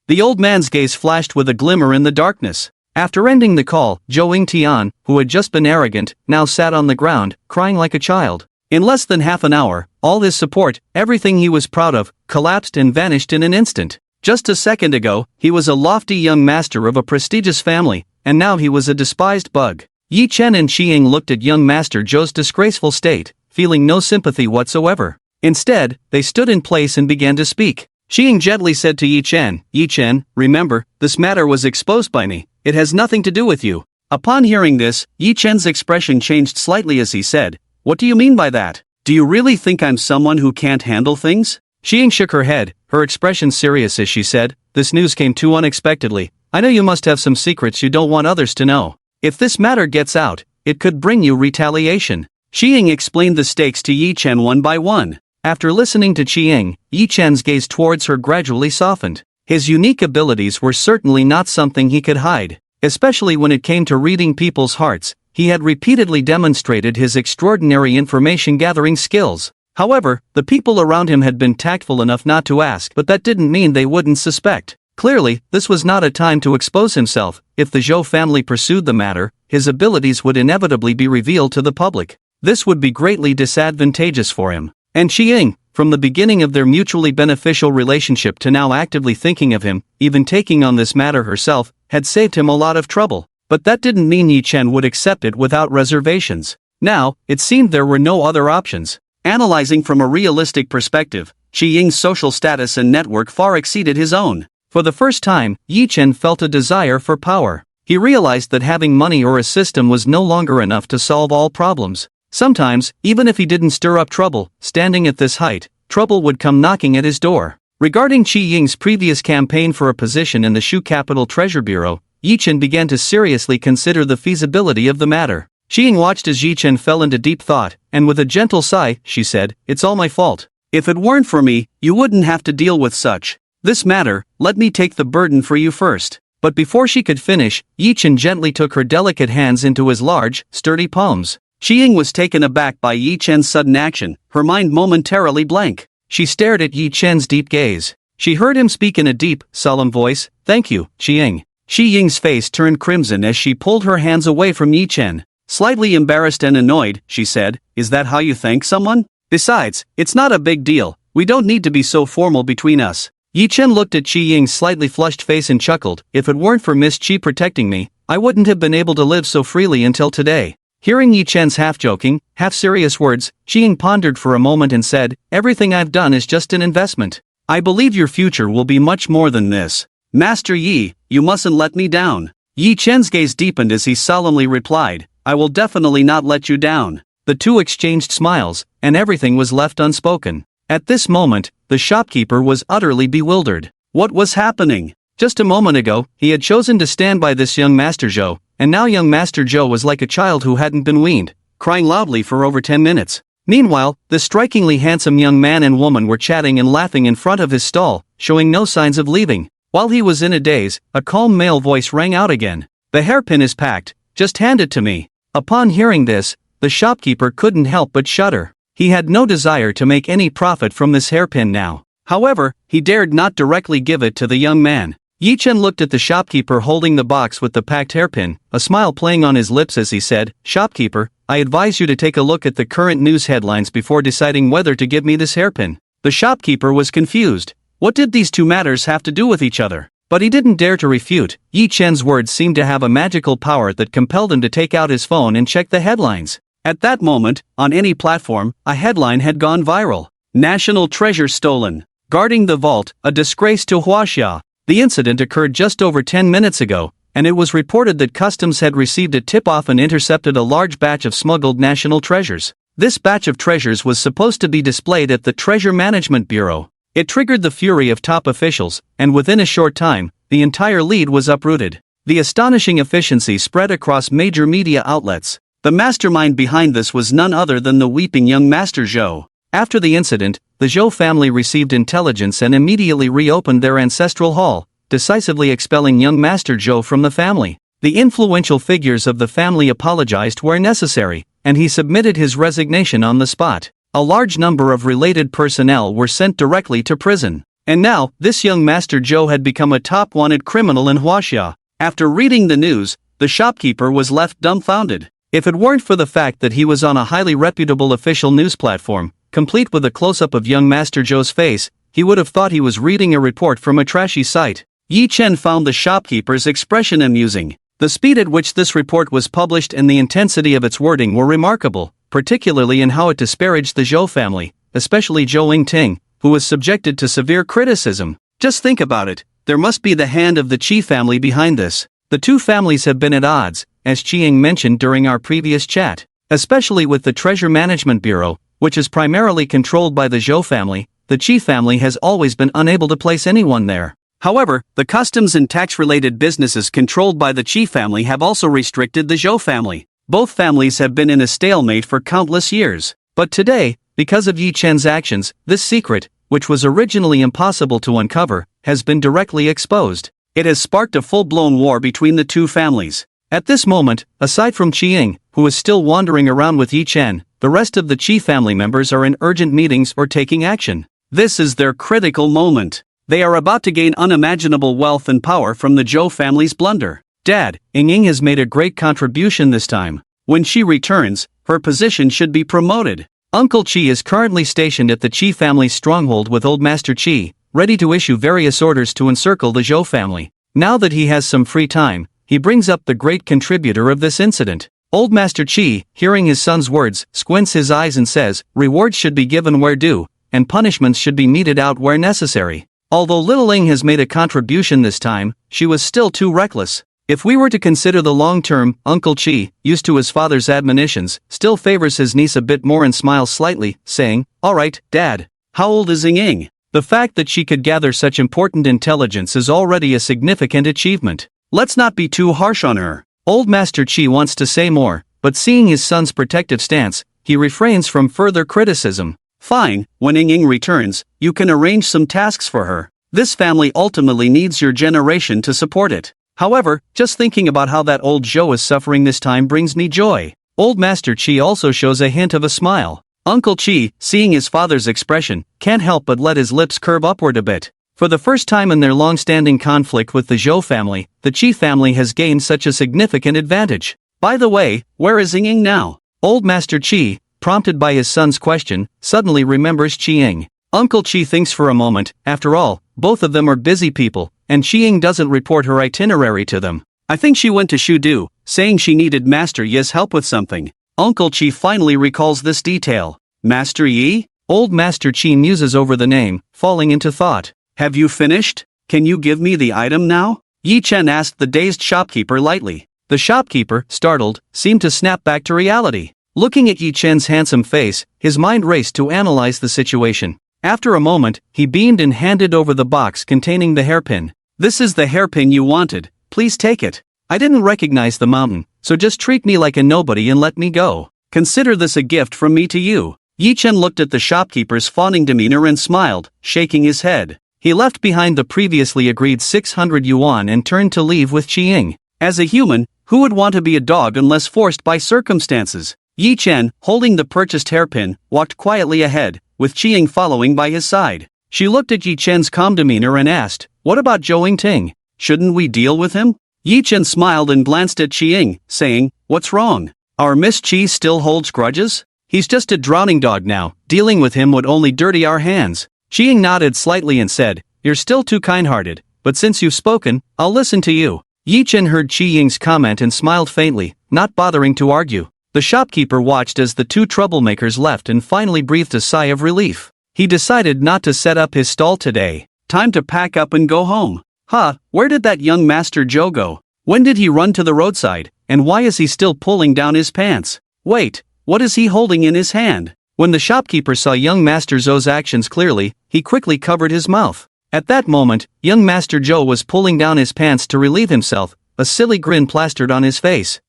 The old man's gaze flashed with a glimmer in the darkness. After ending the call, Zhou Yingtian, who had just been arrogant, now sat on the ground, crying like a child. In less than half an hour, all his support, everything he was proud of, collapsed and vanished in an instant. Just a second ago, he was a lofty young master of a prestigious family, and now he was a despised bug. Yi Chen and Xi Ying looked at young Master Zhou's disgraceful state, feeling no sympathy whatsoever. Instead, they stood in place and began to speak. Xi Ying gently said to Yi Chen, remember, this matter was exposed by me. It has nothing to do with you. Upon hearing this, Yi Chen's expression changed slightly as he said, what do you mean by that? Do you really think I'm someone who can't handle things? Xi Ying shook her head, her expression serious as she said, this news came too unexpectedly. I know you must have some secrets you don't want others to know. If this matter gets out, it could bring you retaliation. Xi Ying explained the stakes to Yi Chen one by one. After listening to Xi Ying, Yi Chen's gaze towards her gradually softened. His unique abilities were certainly not something he could hide. Especially when it came to reading people's hearts, he had repeatedly demonstrated his extraordinary information-gathering skills. However, the people around him had been tactful enough not to ask, but that didn't mean they wouldn't suspect. Clearly, this was not a time to expose himself. If the Zhou family pursued the matter, his abilities would inevitably be revealed to the public. This would be greatly disadvantageous for him. And Xi Ying, from the beginning of their mutually beneficial relationship to now actively thinking of him, even taking on this matter herself, had saved him a lot of trouble. But that didn't mean Yi Chen would accept it without reservations. Now, it seemed there were no other options. Analyzing from a realistic perspective, Xi Ying's social status and network far exceeded his own. For the first time, Yi Chen felt a desire for power. He realized that having money or a system was no longer enough to solve all problems. Sometimes, even if he didn't stir up trouble, standing at this height, trouble would come knocking at his door. Regarding Xi Ying's previous campaign for a position in the Shu Capital Treasure Bureau, Yi Chen began to seriously consider the feasibility of the matter. Xi Ying watched as Yi Chen fell into deep thought, and with a gentle sigh, she said, it's all my fault. If it weren't for me, you wouldn't have to deal with such. This matter, let me take the burden for you first. But before she could finish, Yi Chen gently took her delicate hands into his large, sturdy palms. Xi Ying was taken aback by Yi Chen's sudden action, her mind momentarily blank. She stared at Yi Chen's deep gaze. She heard him speak in a deep, solemn voice, thank you, Xi Ying. Xi Ying's face turned crimson as she pulled her hands away from Yi Chen. Slightly embarrassed and annoyed, she said, is that how you thank someone? Besides, it's not a big deal, we don't need to be so formal between us. Yi Chen looked at Xi Ying's slightly flushed face and chuckled, if it weren't for Miss Qi protecting me, I wouldn't have been able to live so freely until today. Hearing Yi Chen's half-joking, half-serious words, Xi Ying pondered for a moment and said, everything I've done is just an investment. I believe your future will be much more than this. Master Yi, you mustn't let me down. Yi Chen's gaze deepened as he solemnly replied, I will definitely not let you down. The two exchanged smiles, and everything was left unspoken. At this moment, the shopkeeper was utterly bewildered. What was happening? Just a moment ago, he had chosen to stand by this young Master Zhou, and now young Master Zhou was like a child who hadn't been weaned, crying loudly for over 10 minutes. Meanwhile, the strikingly handsome young man and woman were chatting and laughing in front of his stall, showing no signs of leaving. While he was in a daze, a calm male voice rang out again. The hairpin is packed, just hand it to me. Upon hearing this, the shopkeeper couldn't help but shudder. He had no desire to make any profit from this hairpin now. However, he dared not directly give it to the young man. Yi Chen looked at the shopkeeper holding the box with the packed hairpin, a smile playing on his lips as he said, "Shopkeeper, I advise you to take a look at the current news headlines before deciding whether to give me this hairpin." The shopkeeper was confused. What did these two matters have to do with each other? But he didn't dare to refute. Yi Chen's words seemed to have a magical power that compelled him to take out his phone and check the headlines. At that moment, on any platform, a headline had gone viral. National treasure stolen. Guarding the vault, a disgrace to Huaxia. The incident occurred just over 10 minutes ago, and it was reported that customs had received a tip-off and intercepted a large batch of smuggled national treasures. This batch of treasures was supposed to be displayed at the Treasure Management Bureau. It triggered the fury of top officials, and within a short time, the entire lead was uprooted. The astonishing efficiency spread across major media outlets. The mastermind behind this was none other than the weeping young Master Zhou. After the incident, the Zhou family received intelligence and immediately reopened their ancestral hall, decisively expelling young Master Zhou from the family. The influential figures of the family apologized where necessary, and he submitted his resignation on the spot. A large number of related personnel were sent directly to prison. And now, this young Master Zhou had become a top wanted criminal in Huaxia. After reading the news, the shopkeeper was left dumbfounded. If it weren't for the fact that he was on a highly reputable official news platform, complete with a close-up of young Master Zhou's face, he would have thought he was reading a report from a trashy site. Yi Chen found the shopkeeper's expression amusing. The speed at which this report was published and the intensity of its wording were remarkable, particularly in how it disparaged the Zhou family, especially Zhou Yingting, who was subjected to severe criticism. Just think about it, there must be the hand of the Qi family behind this. The two families have been at odds, as Qiying mentioned during our previous chat. Especially with the Treasure Management Bureau, which is primarily controlled by the Zhou family, the Qi family has always been unable to place anyone there. However, the customs and tax-related businesses controlled by the Qi family have also restricted the Zhou family. Both families have been in a stalemate for countless years. But today, because of Yi Chen's actions, this secret, which was originally impossible to uncover, has been directly exposed. It has sparked a full-blown war between the two families. At this moment, aside from Qiying, who is still wandering around with Yi Chen, the rest of the Qi family members are in urgent meetings or taking action. This is their critical moment. They are about to gain unimaginable wealth and power from the Zhou family's blunder. Dad, Ying has made a great contribution this time. When she returns, her position should be promoted. Uncle Qi is currently stationed at the Qi family's stronghold with Old Master Qi, ready to issue various orders to encircle the Zhou family. Now that he has some free time, he brings up the great contributor of this incident. Old Master Qi, hearing his son's words, squints his eyes and says, "Rewards should be given where due, and punishments should be meted out where necessary." Although little Ling has made a contribution this time, she was still too reckless. If we were to consider the long term, Uncle Qi, used to his father's admonitions, still favors his niece a bit more and smiles slightly, saying, "Alright, Dad. How old is Ying?" The fact that she could gather such important intelligence is already a significant achievement. Let's not be too harsh on her. Old Master Qi wants to say more, but seeing his son's protective stance, he refrains from further criticism. Fine, when Ying returns, you can arrange some tasks for her. This family ultimately needs your generation to support it. However, just thinking about how that old Zhou is suffering this time brings me joy. Old Master Qi also shows a hint of a smile. Uncle Qi, seeing his father's expression, can't help but let his lips curve upward a bit. For the first time in their long-standing conflict with the Zhou family, the Qi family has gained such a significant advantage. By the way, where is Ying now? Old Master Qi, prompted by his son's question, suddenly remembers Qiying. Uncle Qi thinks for a moment. After all, both of them are busy people, and Qiying doesn't report her itinerary to them. I think she went to Shudu, saying she needed Master Yi's help with something. Uncle Qi finally recalls this detail. Master Yi? Old Master Qi muses over the name, falling into thought. Have you finished? Can you give me the item now? Yi Chen asked the dazed shopkeeper lightly. The shopkeeper, startled, seemed to snap back to reality. Looking at Yi Chen's handsome face, his mind raced to analyze the situation. After a moment, he beamed and handed over the box containing the hairpin. This is the hairpin you wanted, please take it. I didn't recognize the mountain, so just treat me like a nobody and let me go. Consider this a gift from me to you. Yi Chen looked at the shopkeeper's fawning demeanor and smiled, shaking his head. He left behind the previously agreed 600 yuan and turned to leave with Qiying. As a human, who would want to be a dog unless forced by circumstances? Yi Chen, holding the purchased hairpin, walked quietly ahead, with Qiying following by his side. She looked at Yi Chen's calm demeanor and asked, "What about Zhou Yingting? Shouldn't we deal with him?" Yi Chen smiled and glanced at Qiying, saying, "What's wrong? Our Miss Qi still holds grudges? He's just a drowning dog now, dealing with him would only dirty our hands." Qiying nodded slightly and said, "You're still too kind-hearted, but since you've spoken, I'll listen to you." Yi Chen heard Qiying's comment and smiled faintly, not bothering to argue. The shopkeeper watched as the two troublemakers left and finally breathed a sigh of relief. He decided not to set up his stall today. Time to pack up and go home. Where did that young Master Zhou go? When did he run to the roadside, and why is he still pulling down his pants? Wait, what is he holding in his hand? When the shopkeeper saw young Master Zhou's actions clearly, he quickly covered his mouth. At that moment, young Master Zhou was pulling down his pants to relieve himself, a silly grin plastered on his face.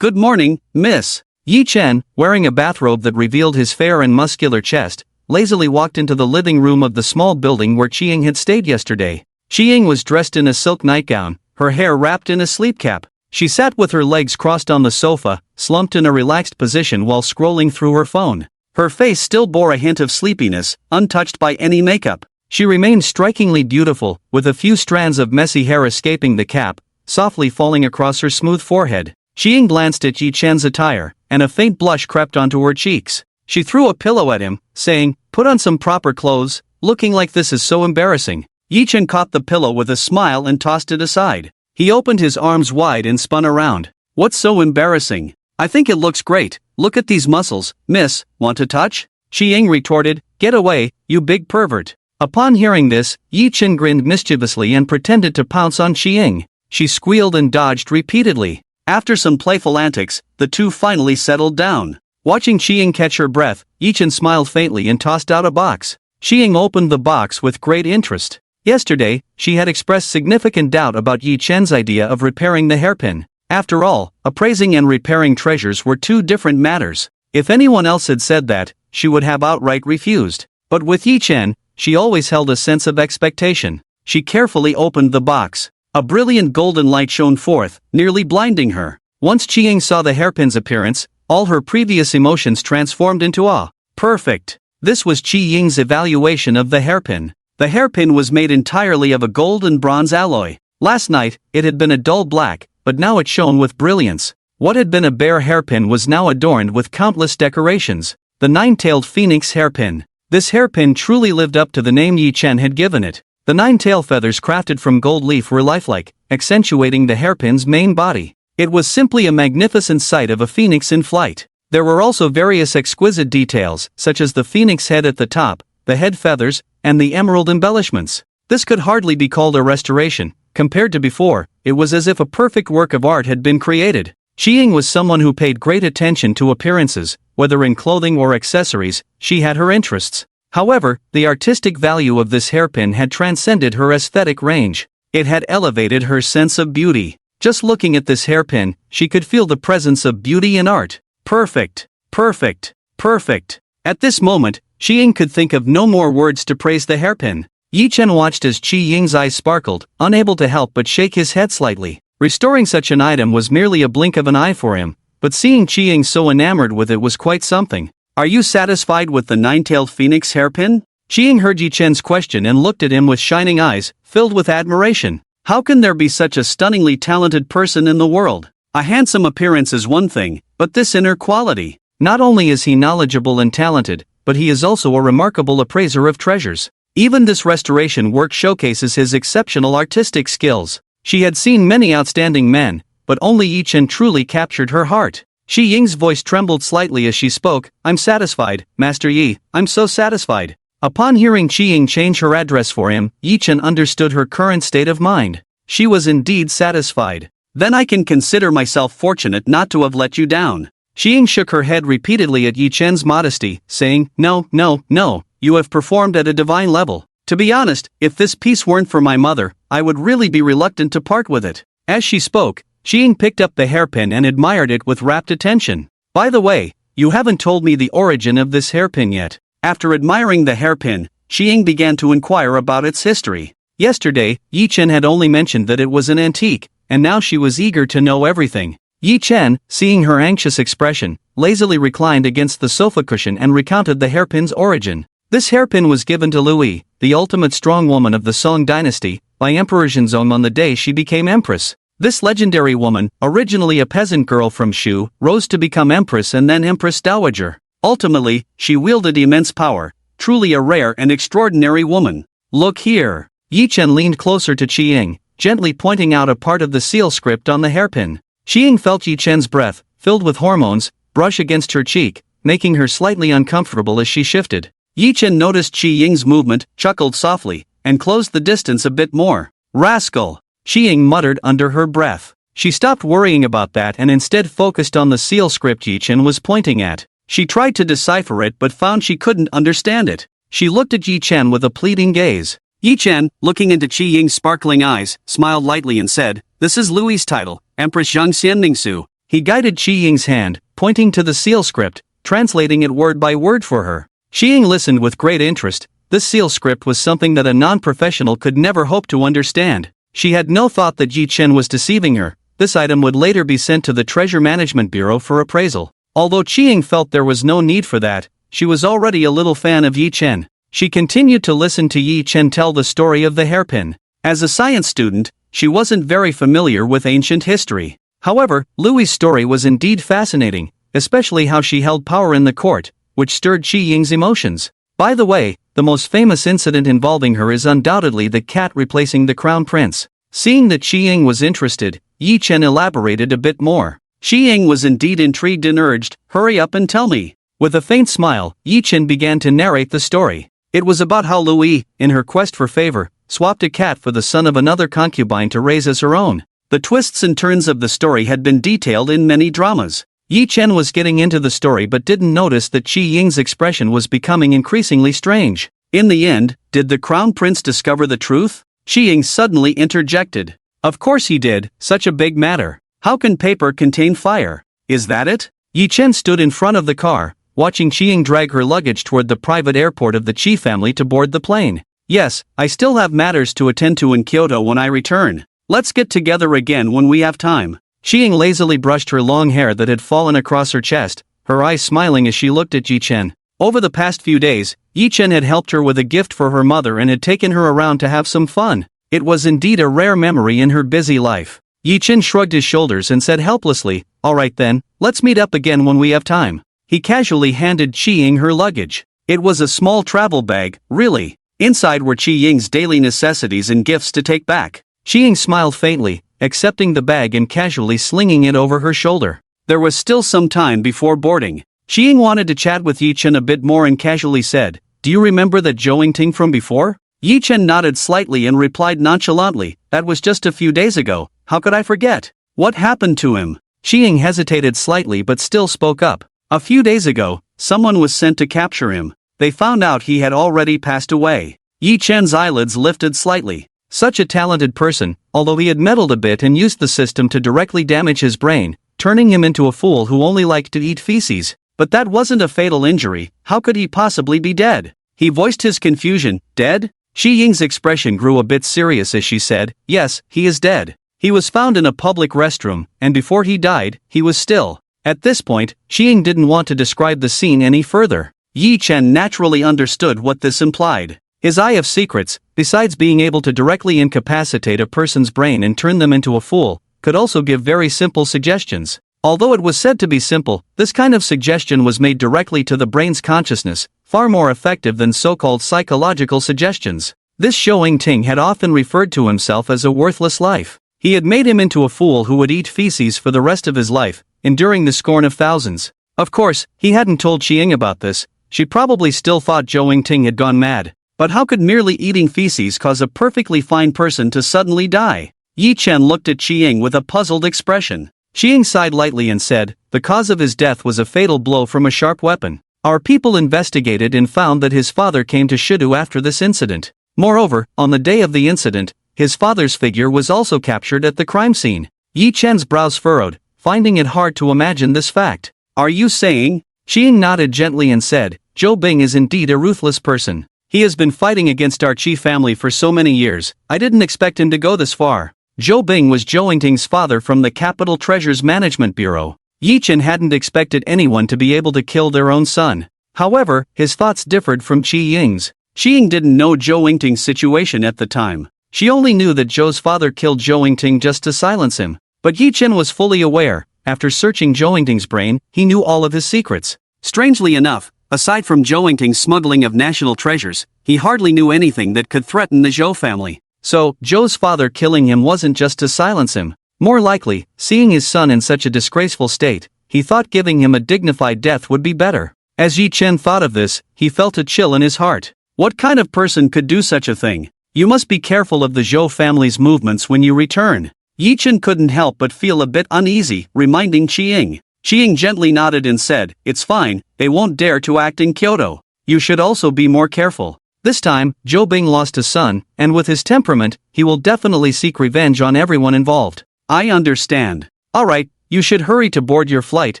"Good morning, miss." Yi Chen, wearing a bathrobe that revealed his fair and muscular chest, lazily walked into the living room of the small building where Qiying had stayed yesterday. Qiying was dressed in a silk nightgown, her hair wrapped in a sleep cap. She sat with her legs crossed on the sofa, slumped in a relaxed position while scrolling through her phone. Her face still bore a hint of sleepiness, untouched by any makeup. She remained strikingly beautiful, with a few strands of messy hair escaping the cap, softly falling across her smooth forehead. Qiying glanced at Yi Chen's attire, and a faint blush crept onto her cheeks. She threw a pillow at him, saying, "Put on some proper clothes, looking like this is so embarrassing." Yi Chen caught the pillow with a smile and tossed it aside. He opened his arms wide and spun around. "What's so embarrassing? I think it looks great. Look at these muscles, miss, want to touch?" Qiying retorted, "Get away, you big pervert." Upon hearing this, Yi Chen grinned mischievously and pretended to pounce on Qiying. She squealed and dodged repeatedly. After some playful antics, the two finally settled down. Watching Qiying catch her breath, Yi Chen smiled faintly and tossed out a box. Qiying opened the box with great interest. Yesterday, she had expressed significant doubt about Yi Chen's idea of repairing the hairpin. After all, appraising and repairing treasures were two different matters. If anyone else had said that, she would have outright refused. But with Yi Chen, she always held a sense of expectation. She carefully opened the box. A brilliant golden light shone forth, nearly blinding her. Once Qiying saw the hairpin's appearance, all her previous emotions transformed into awe. Perfect. This was Qiying's evaluation of the hairpin. The hairpin was made entirely of a gold and bronze alloy. Last night, it had been a dull black, but now it shone with brilliance. What had been a bare hairpin was now adorned with countless decorations. The nine-tailed phoenix hairpin. This hairpin truly lived up to the name Yi Chen had given it. The 9 tail feathers crafted from gold leaf were lifelike, accentuating the hairpin's main body. It was simply a magnificent sight of a phoenix in flight. There were also various exquisite details, such as the phoenix head at the top, the head feathers, and the emerald embellishments. This could hardly be called a restoration. Compared to before, it was as if a perfect work of art had been created. Qiying was someone who paid great attention to appearances, whether in clothing or accessories. She had her interests. However, the artistic value of this hairpin had transcended her aesthetic range. It had elevated her sense of beauty. Just looking at this hairpin, she could feel the presence of beauty in art. Perfect. Perfect. Perfect. At this moment, Qiying could think of no more words to praise the hairpin. Yi Chen watched as Qiying's eyes sparkled, unable to help but shake his head slightly. Restoring such an item was merely a blink of an eye for him, but seeing Qiying so enamored with it was quite something. "Are you satisfied with the 9-tailed phoenix hairpin?" Qiying heard Yi Chen's question and looked at him with shining eyes, filled with admiration. How can there be such a stunningly talented person in the world? A handsome appearance is one thing, but this inner quality. Not only is he knowledgeable and talented, but he is also a remarkable appraiser of treasures. Even this restoration work showcases his exceptional artistic skills. She had seen many outstanding men, but only Yi Chen truly captured her heart. Qiying's voice trembled slightly as she spoke. "I'm satisfied, Master Yi, I'm so satisfied." Upon hearing Qiying change her address for him, Yi Chen understood her current state of mind. She was indeed satisfied. "Then I can consider myself fortunate not to have let you down." Qiying shook her head repeatedly at Yi Chen's modesty, saying, "No, no, no, you have performed at a divine level. To be honest, if this piece weren't for my mother, I would really be reluctant to part with it." As she spoke, Qiying picked up the hairpin and admired it with rapt attention. "By the way, you haven't told me the origin of this hairpin yet." After admiring the hairpin, Qiying began to inquire about its history. Yesterday, Yi Chen had only mentioned that it was an antique, and now she was eager to know everything. Yi Chen, seeing her anxious expression, lazily reclined against the sofa cushion and recounted the hairpin's origin. This hairpin was given to Louis, the ultimate strong woman of the Song dynasty, by Emperor Zhenzong on the day she became empress. This legendary woman, originally a peasant girl from Shu, rose to become empress and then empress dowager. Ultimately, she wielded immense power, truly a rare and extraordinary woman. Look here. Yi Chen leaned closer to Qi Ying, gently pointing out a part of the seal script on the hairpin. Qi Ying felt Yi Chen's breath, filled with hormones, brush against her cheek, making her slightly uncomfortable as she shifted. Yi Chen noticed Qi Ying's movement, chuckled softly, and closed the distance a bit more. Rascal! Qi Ying muttered under her breath. She stopped worrying about that and instead focused on the seal script Yi Chen was pointing at. She tried to decipher it but found she couldn't understand it. She looked at Yi Chen with a pleading gaze. Yi Chen, looking into Qi Ying's sparkling eyes, smiled lightly and said, "This is Louis' title, Empress Zhang Xianmingsu." He guided Qi Ying's hand, pointing to the seal script, translating it word by word for her. Qi Ying listened with great interest. This seal script was something that a non-professional could never hope to understand. She had no thought that Yi Chen was deceiving her. This item would later be sent to the Treasure Management Bureau for appraisal. Although Qi Ying felt there was no need for that, she was already a little fan of Yi Chen. She continued to listen to Yi Chen tell the story of the hairpin. As a science student, she wasn't very familiar with ancient history. However, Louis' story was indeed fascinating, especially how she held power in the court, which stirred Qi Ying's emotions. By the way, the most famous incident involving her is undoubtedly the cat replacing the crown prince. Seeing that Qi Ying was interested, Yi Chen elaborated a bit more. Qi Ying was indeed intrigued and urged, "Hurry up and tell me." With a faint smile, Yi Chen began to narrate the story. It was about how Louis, in her quest for favor, swapped a cat for the son of another concubine to raise as her own. The twists and turns of the story had been detailed in many dramas. Yi Chen was getting into the story but didn't notice that Qi Ying's expression was becoming increasingly strange. In the end, did the crown prince discover the truth? Qi Ying suddenly interjected. Of course he did, such a big matter. How can paper contain fire? Is that it? Yi Chen stood in front of the car, watching Qi Ying drag her luggage toward the private airport of the Qi family to board the plane. Yes, I still have matters to attend to in Kyoto when I return. Let's get together again when we have time. Qi Ying lazily brushed her long hair that had fallen across her chest, her eyes smiling as she looked at Yi Chen. Over the past few days, Yi Chen had helped her with a gift for her mother and had taken her around to have some fun. It was indeed a rare memory in her busy life. Yi Chen shrugged his shoulders and said helplessly, "Alright then, let's meet up again when we have time." He casually handed Qi Ying her luggage. It was a small travel bag, really. Inside were Qi Ying's daily necessities and gifts to take back. Qi Ying smiled faintly, accepting the bag and casually slinging it over her shoulder. There was still some time before boarding. Qi Ying wanted to chat with Yi Chen a bit more and casually said, "Do you remember that Zhou Ting from before?" Yi Chen nodded slightly and replied nonchalantly, "That was just a few days ago, how could I forget? What happened to him?" Qi Ying hesitated slightly but still spoke up. "A few days ago, someone was sent to capture him. They found out he had already passed away." Yi Chen's eyelids lifted slightly. Such a talented person, although he had meddled a bit and used the system to directly damage his brain, turning him into a fool who only liked to eat feces. But that wasn't a fatal injury, how could he possibly be dead? He voiced his confusion. Dead? Qi Ying's expression grew a bit serious as she said, "Yes, he is dead. He was found in a public restroom, and before he died, he was still." At this point, Qi Ying didn't want to describe the scene any further. Yi Chen naturally understood what this implied. His eye of secrets, besides being able to directly incapacitate a person's brain and turn them into a fool, could also give very simple suggestions. Although it was said to be simple, this kind of suggestion was made directly to the brain's consciousness, far more effective than so-called psychological suggestions. This Zhou Ting had often referred to himself as a worthless life. He had made him into a fool who would eat feces for the rest of his life, enduring the scorn of thousands. Of course, he hadn't told Qi Ying about this. She probably still thought Zhou Ting had gone mad. But how could merely eating feces cause a perfectly fine person to suddenly die? Yi Chen looked at Qi Ying with a puzzled expression. Qi Ying sighed lightly and said, "The cause of his death was a fatal blow from a sharp weapon. Our people investigated and found that his father came to Shidu after this incident. Moreover, on the day of the incident, his father's figure was also captured at the crime scene." Yi Chen's brows furrowed, finding it hard to imagine this fact. "Are you saying?" Qi Ying nodded gently and said, "Zhou Bing is indeed a ruthless person. He has been fighting against our Qi family for so many years, I didn't expect him to go this far." Zhou Bing was Zhou Yingting's father from the Capital Treasures Management Bureau. Yi Chen hadn't expected anyone to be able to kill their own son. However, his thoughts differed from Qi Ying's. Qi Ying didn't know Zhou Yingting's situation at the time. She only knew that Zhou's father killed Zhou Yingting just to silence him. But Yi Chen was fully aware. After searching Zhou Yingting's brain, he knew all of his secrets. Strangely enough, aside from Zhou Yingting's smuggling of national treasures, he hardly knew anything that could threaten the Zhou family. So, Zhou's father killing him wasn't just to silence him. More likely, seeing his son in such a disgraceful state, he thought giving him a dignified death would be better. As Yi Chen thought of this, he felt a chill in his heart. What kind of person could do such a thing? You must be careful of the Zhou family's movements when you return. Yi Chen couldn't help but feel a bit uneasy, reminding Qi Ying. Qi Ying gently nodded and said, "It's fine, they won't dare to act in Kyoto. You should also be more careful." This time, Zhou Bing lost a son, and with his temperament, he will definitely seek revenge on everyone involved. I understand. Alright, you should hurry to board your flight,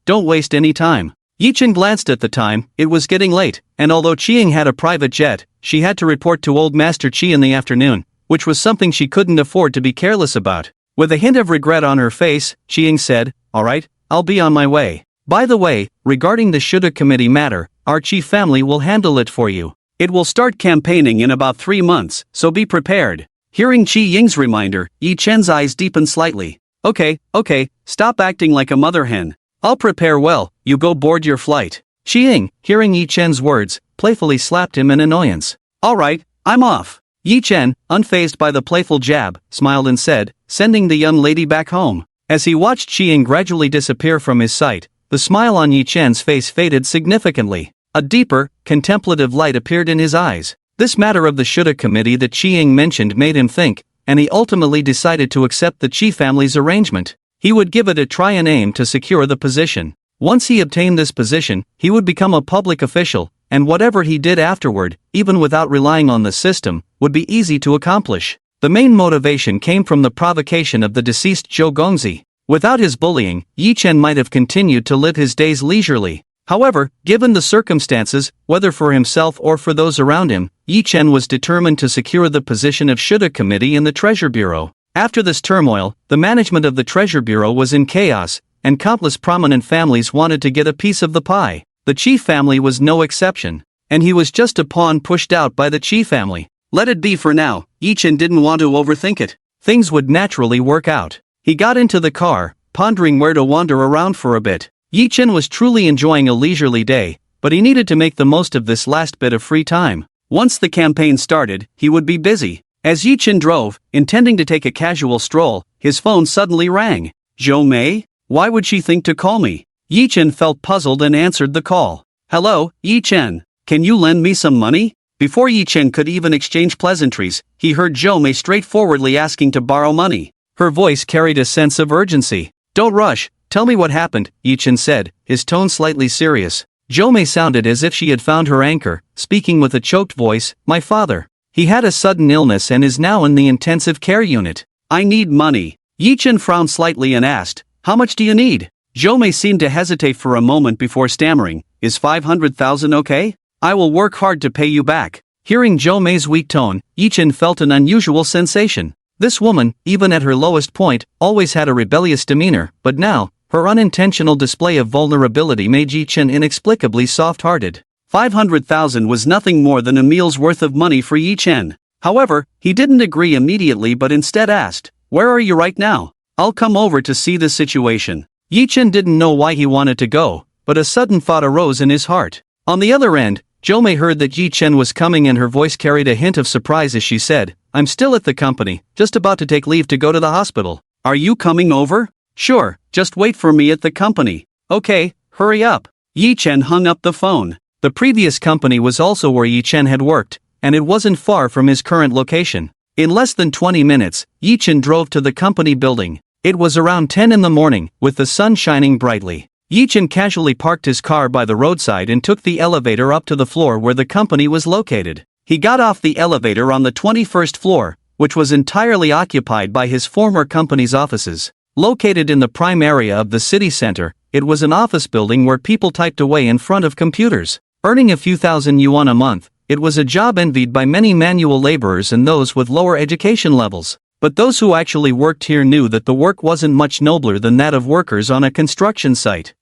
don't waste any time. Yi Chen glanced at the time, it was getting late, and although Qi Ying had a private jet, she had to report to Old Master Qi in the afternoon, which was something she couldn't afford to be careless about. With a hint of regret on her face, Qi Ying said, "Alright, I'll be on my way. By the way, regarding the Shuda Committee matter, our Qi family will handle it for you. It will start campaigning in about 3 months, so be prepared." Hearing Qi Ying's reminder, Yi Chen's eyes deepened slightly. Okay, stop acting like a mother hen. I'll prepare well, you go board your flight. Qi Ying, hearing Yi Chen's words, playfully slapped him in annoyance. Alright, I'm off. Yi Chen, unfazed by the playful jab, smiled and said, sending the young lady back home. As he watched Qi Ying gradually disappear from his sight, the smile on Yi Chen's face faded significantly. A deeper, contemplative light appeared in his eyes. This matter of the Shuda Committee that Qi Ying mentioned made him think, and he ultimately decided to accept the Qi family's arrangement. He would give it a try and aim to secure the position. Once he obtained this position, he would become a public official, and whatever he did afterward, even without relying on the system, would be easy to accomplish. The main motivation came from the provocation of the deceased Zhou Gongzi. Without his bullying, Yi Chen might have continued to live his days leisurely. However, given the circumstances, whether for himself or for those around him, Yi Chen was determined to secure the position of Shuda Committee in the Treasure Bureau. After this turmoil, the management of the Treasure Bureau was in chaos, and countless prominent families wanted to get a piece of the pie. The Qi family was no exception, and he was just a pawn pushed out by the Qi family. Let it be for now, Yi Chen didn't want to overthink it. Things would naturally work out. He got into the car, pondering where to wander around for a bit. Yi Chen was truly enjoying a leisurely day, but he needed to make the most of this last bit of free time. Once the campaign started, he would be busy. As Yi Chen drove, intending to take a casual stroll, his phone suddenly rang. Zhou Mei? Why would she think to call me? Yi Chen felt puzzled and answered the call. Hello, Yi Chen. Can you lend me some money? Before Yi Chen could even exchange pleasantries, he heard Zhou Mei straightforwardly asking to borrow money. Her voice carried a sense of urgency. Don't rush, tell me what happened, Yi Chen said, his tone slightly serious. Zhou Mei sounded as if she had found her anchor, speaking with a choked voice, my father. He had a sudden illness and is now in the intensive care unit. I need money. Yi Chen frowned slightly and asked, how much do you need? Zhou Mei seemed to hesitate for a moment before stammering, is 500,000 okay? I will work hard to pay you back. Hearing Zhou Mei's weak tone, Yi Chen felt an unusual sensation. This woman, even at her lowest point, always had a rebellious demeanor, but now, her unintentional display of vulnerability made Yi Chen inexplicably soft-hearted. 500,000 was nothing more than a meal's worth of money for Yi Chen. However, he didn't agree immediately but instead asked, where are you right now? I'll come over to see the situation. Yi Chen didn't know why he wanted to go, but a sudden thought arose in his heart. On the other end, Zhou Mei heard that Yi Chen was coming and her voice carried a hint of surprise as she said, I'm still at the company, just about to take leave to go to the hospital. Are you coming over? Sure, just wait for me at the company. Okay, hurry up. Yi Chen hung up the phone. The previous company was also where Yi Chen had worked, and it wasn't far from his current location. In less than 20 minutes, Yi Chen drove to the company building. It was around 10 in the morning, with the sun shining brightly. Yi Chen casually parked his car by the roadside and took the elevator up to the floor where the company was located. He got off the elevator on the 21st floor, which was entirely occupied by his former company's offices. Located in the prime area of the city center, it was an office building where people typed away in front of computers. Earning a few thousand yuan a month, it was a job envied by many manual laborers and those with lower education levels. But those who actually worked here knew that the work wasn't much nobler than that of workers on a construction site.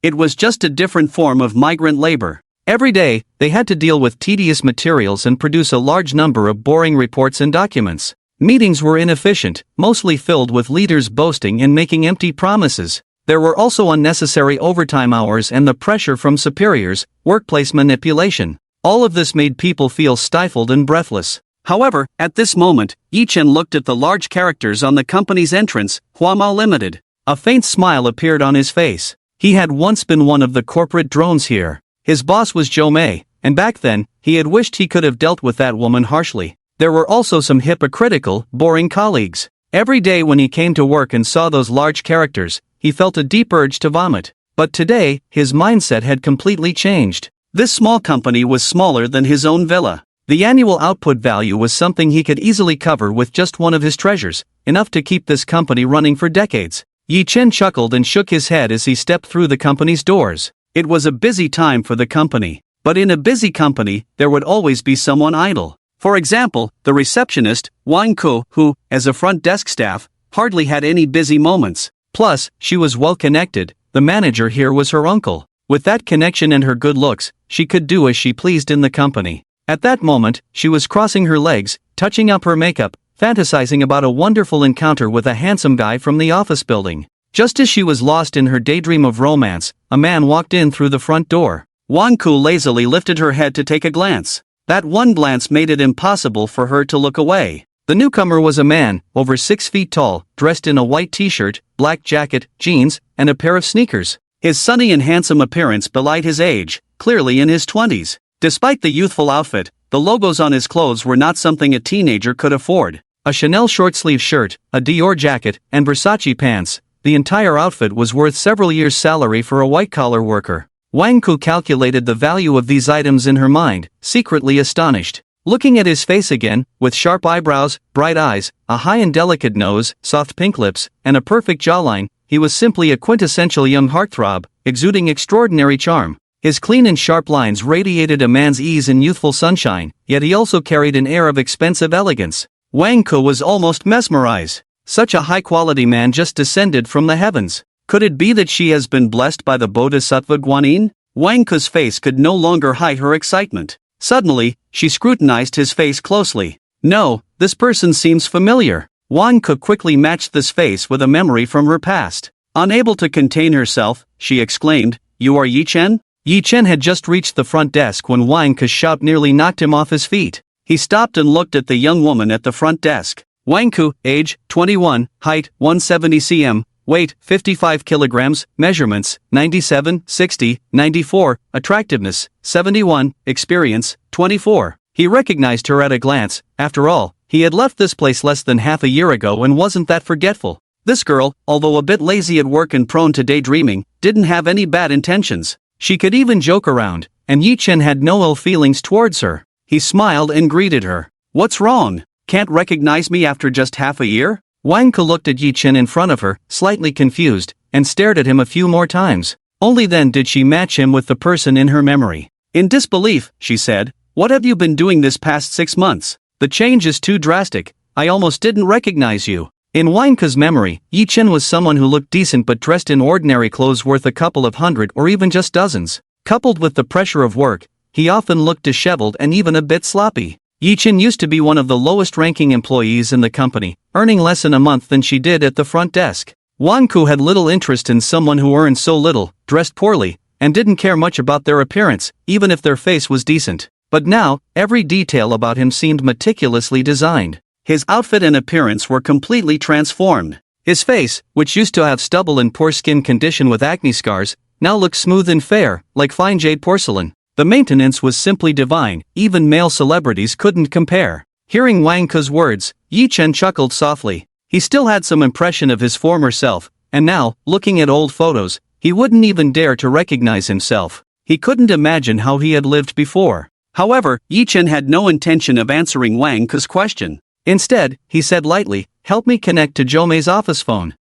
It was just a different form of migrant labor. Every day, they had to deal with tedious materials and produce a large number of boring reports and documents. Meetings were inefficient, mostly filled with leaders boasting and making empty promises. There were also unnecessary overtime hours and the pressure from superiors, workplace manipulation. All of this made people feel stifled and breathless. However, at this moment, Yi Chen looked at the large characters on the company's entrance, Huamao Limited. A faint smile appeared on his face. He had once been one of the corporate drones here. His boss was Jo Mei, and back then, he had wished he could have dealt with that woman harshly. There were also some hypocritical, boring colleagues. Every day when he came to work and saw those large characters, he felt a deep urge to vomit. But today, his mindset had completely changed. This small company was smaller than his own villa. The annual output value was something he could easily cover with just one of his treasures, enough to keep this company running for decades. Yi Chen chuckled and shook his head as he stepped through the company's doors. It was a busy time for the company. But in a busy company, there would always be someone idle. For example, the receptionist, Wang Ku, who, as a front desk staff, hardly had any busy moments. Plus, she was well connected. The manager here was her uncle. With that connection and her good looks, she could do as she pleased in the company. At that moment, she was crossing her legs, touching up her makeup, fantasizing about a wonderful encounter with a handsome guy from the office building. Just as she was lost in her daydream of romance, a man walked in through the front door. Wang Ku lazily lifted her head to take a glance. That one glance made it impossible for her to look away. The newcomer was a man, over 6 feet tall, dressed in a white t-shirt, black jacket, jeans, and a pair of sneakers. His sunny and handsome appearance belied his age, clearly in his 20s. Despite the youthful outfit, the logos on his clothes were not something a teenager could afford. A Chanel short-sleeve shirt, a Dior jacket, and Versace pants. The entire outfit was worth several years' salary for a white-collar worker. Wang Ku calculated the value of these items in her mind, secretly astonished. Looking at his face again, with sharp eyebrows, bright eyes, a high and delicate nose, soft pink lips, and a perfect jawline, he was simply a quintessential young heartthrob, exuding extraordinary charm. His clean and sharp lines radiated a man's ease and youthful sunshine, yet he also carried an air of expensive elegance. Wang Ku was almost mesmerized. Such a high-quality man just descended from the heavens. Could it be that she has been blessed by the Bodhisattva Guanyin? Wang Ku's face could no longer hide her excitement. Suddenly, she scrutinized his face closely. No, this person seems familiar. Wang Ku quickly matched this face with a memory from her past. Unable to contain herself, she exclaimed, "You are Yi Chen?" Yi Chen had just reached the front desk when Wang Ku's shout nearly knocked him off his feet. He stopped and looked at the young woman at the front desk. Wang Ku, age, 21, height, 170 cm, weight, 55 kilograms, measurements, 97, 60, 94, attractiveness, 71, experience, 24. He recognized her at a glance. After all, he had left this place less than half a year ago and wasn't that forgetful. This girl, although a bit lazy at work and prone to daydreaming, didn't have any bad intentions. She could even joke around, and Yi Chen had no ill feelings towards her. He smiled and greeted her. "What's wrong? Can't recognize me after just half a year?" Wang Ku looked at Yi Chen in front of her, slightly confused, and stared at him a few more times. Only then did she match him with the person in her memory. In disbelief, she said, "What have you been doing this past 6 months? The change is too drastic. I almost didn't recognize you." In Wang Ku's memory, Yi Chen was someone who looked decent but dressed in ordinary clothes worth a couple of hundred or even just dozens. Coupled with the pressure of work, he often looked disheveled and even a bit sloppy. Yi Chen used to be one of the lowest-ranking employees in the company, earning less in a month than she did at the front desk. Wang Ku had little interest in someone who earned so little, dressed poorly, and didn't care much about their appearance, even if their face was decent. But now, every detail about him seemed meticulously designed. His outfit and appearance were completely transformed. His face, which used to have stubble and poor skin condition with acne scars, now looked smooth and fair, like fine jade porcelain. The maintenance was simply divine, even male celebrities couldn't compare. Hearing Wang Ku's words, Yi Chen chuckled softly. He still had some impression of his former self, and now, looking at old photos, he wouldn't even dare to recognize himself. He couldn't imagine how he had lived before. However, Yi Chen had no intention of answering Wang Ku's question. Instead, he said lightly, "Help me connect to Jo Mei's office phone."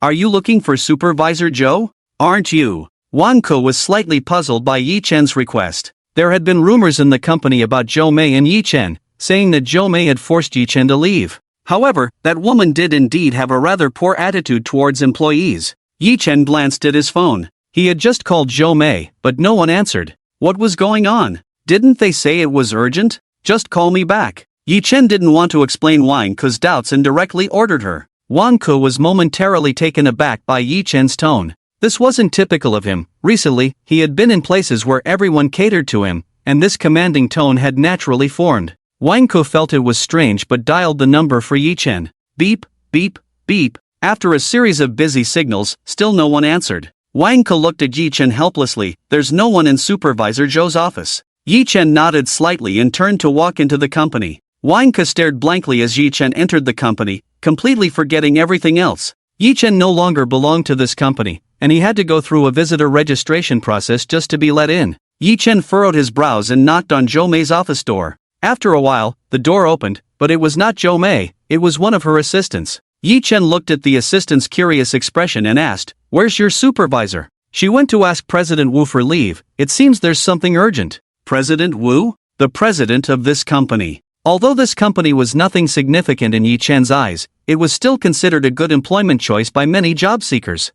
Are you looking for Supervisor Joe? Aren't you? Wang Ku was slightly puzzled by Yi Chen's request. There had been rumors in the company about Jo Mei and Yi Chen, saying that Jo Mei had forced Yi Chen to leave. However, that woman did indeed have a rather poor attitude towards employees. Yi Chen glanced at his phone. He had just called Zhou Mei, but no one answered. What was going on? Didn't they say it was urgent? Just call me back. Yi Chen didn't want to explain Wang Ke's doubts and directly ordered her. Wang Ke was momentarily taken aback by Yi Chen's tone. This wasn't typical of him. Recently, he had been in places where everyone catered to him, and this commanding tone had naturally formed. Wang Ke felt it was strange but dialed the number for Yi Chen. Beep, beep, beep. After a series of busy signals, still no one answered. Wang Ke looked at Yi Chen helplessly. There's no one in Supervisor Zhou's office. Yi Chen nodded slightly and turned to walk into the company. Wang Ke stared blankly as Yi Chen entered the company, completely forgetting everything else. Yi Chen no longer belonged to this company, and he had to go through a visitor registration process just to be let in. Yi Chen furrowed his brows and knocked on Zhou Mei's office door. After a while, the door opened, but it was not Zhou Mei, it was one of her assistants. Yi Chen looked at the assistant's curious expression and asked, "Where's your supervisor?" She went to ask President Wu for leave. It seems there's something urgent. President Wu? The president of this company. Although this company was nothing significant in Yi Chen's eyes, it was still considered a good employment choice by many job seekers.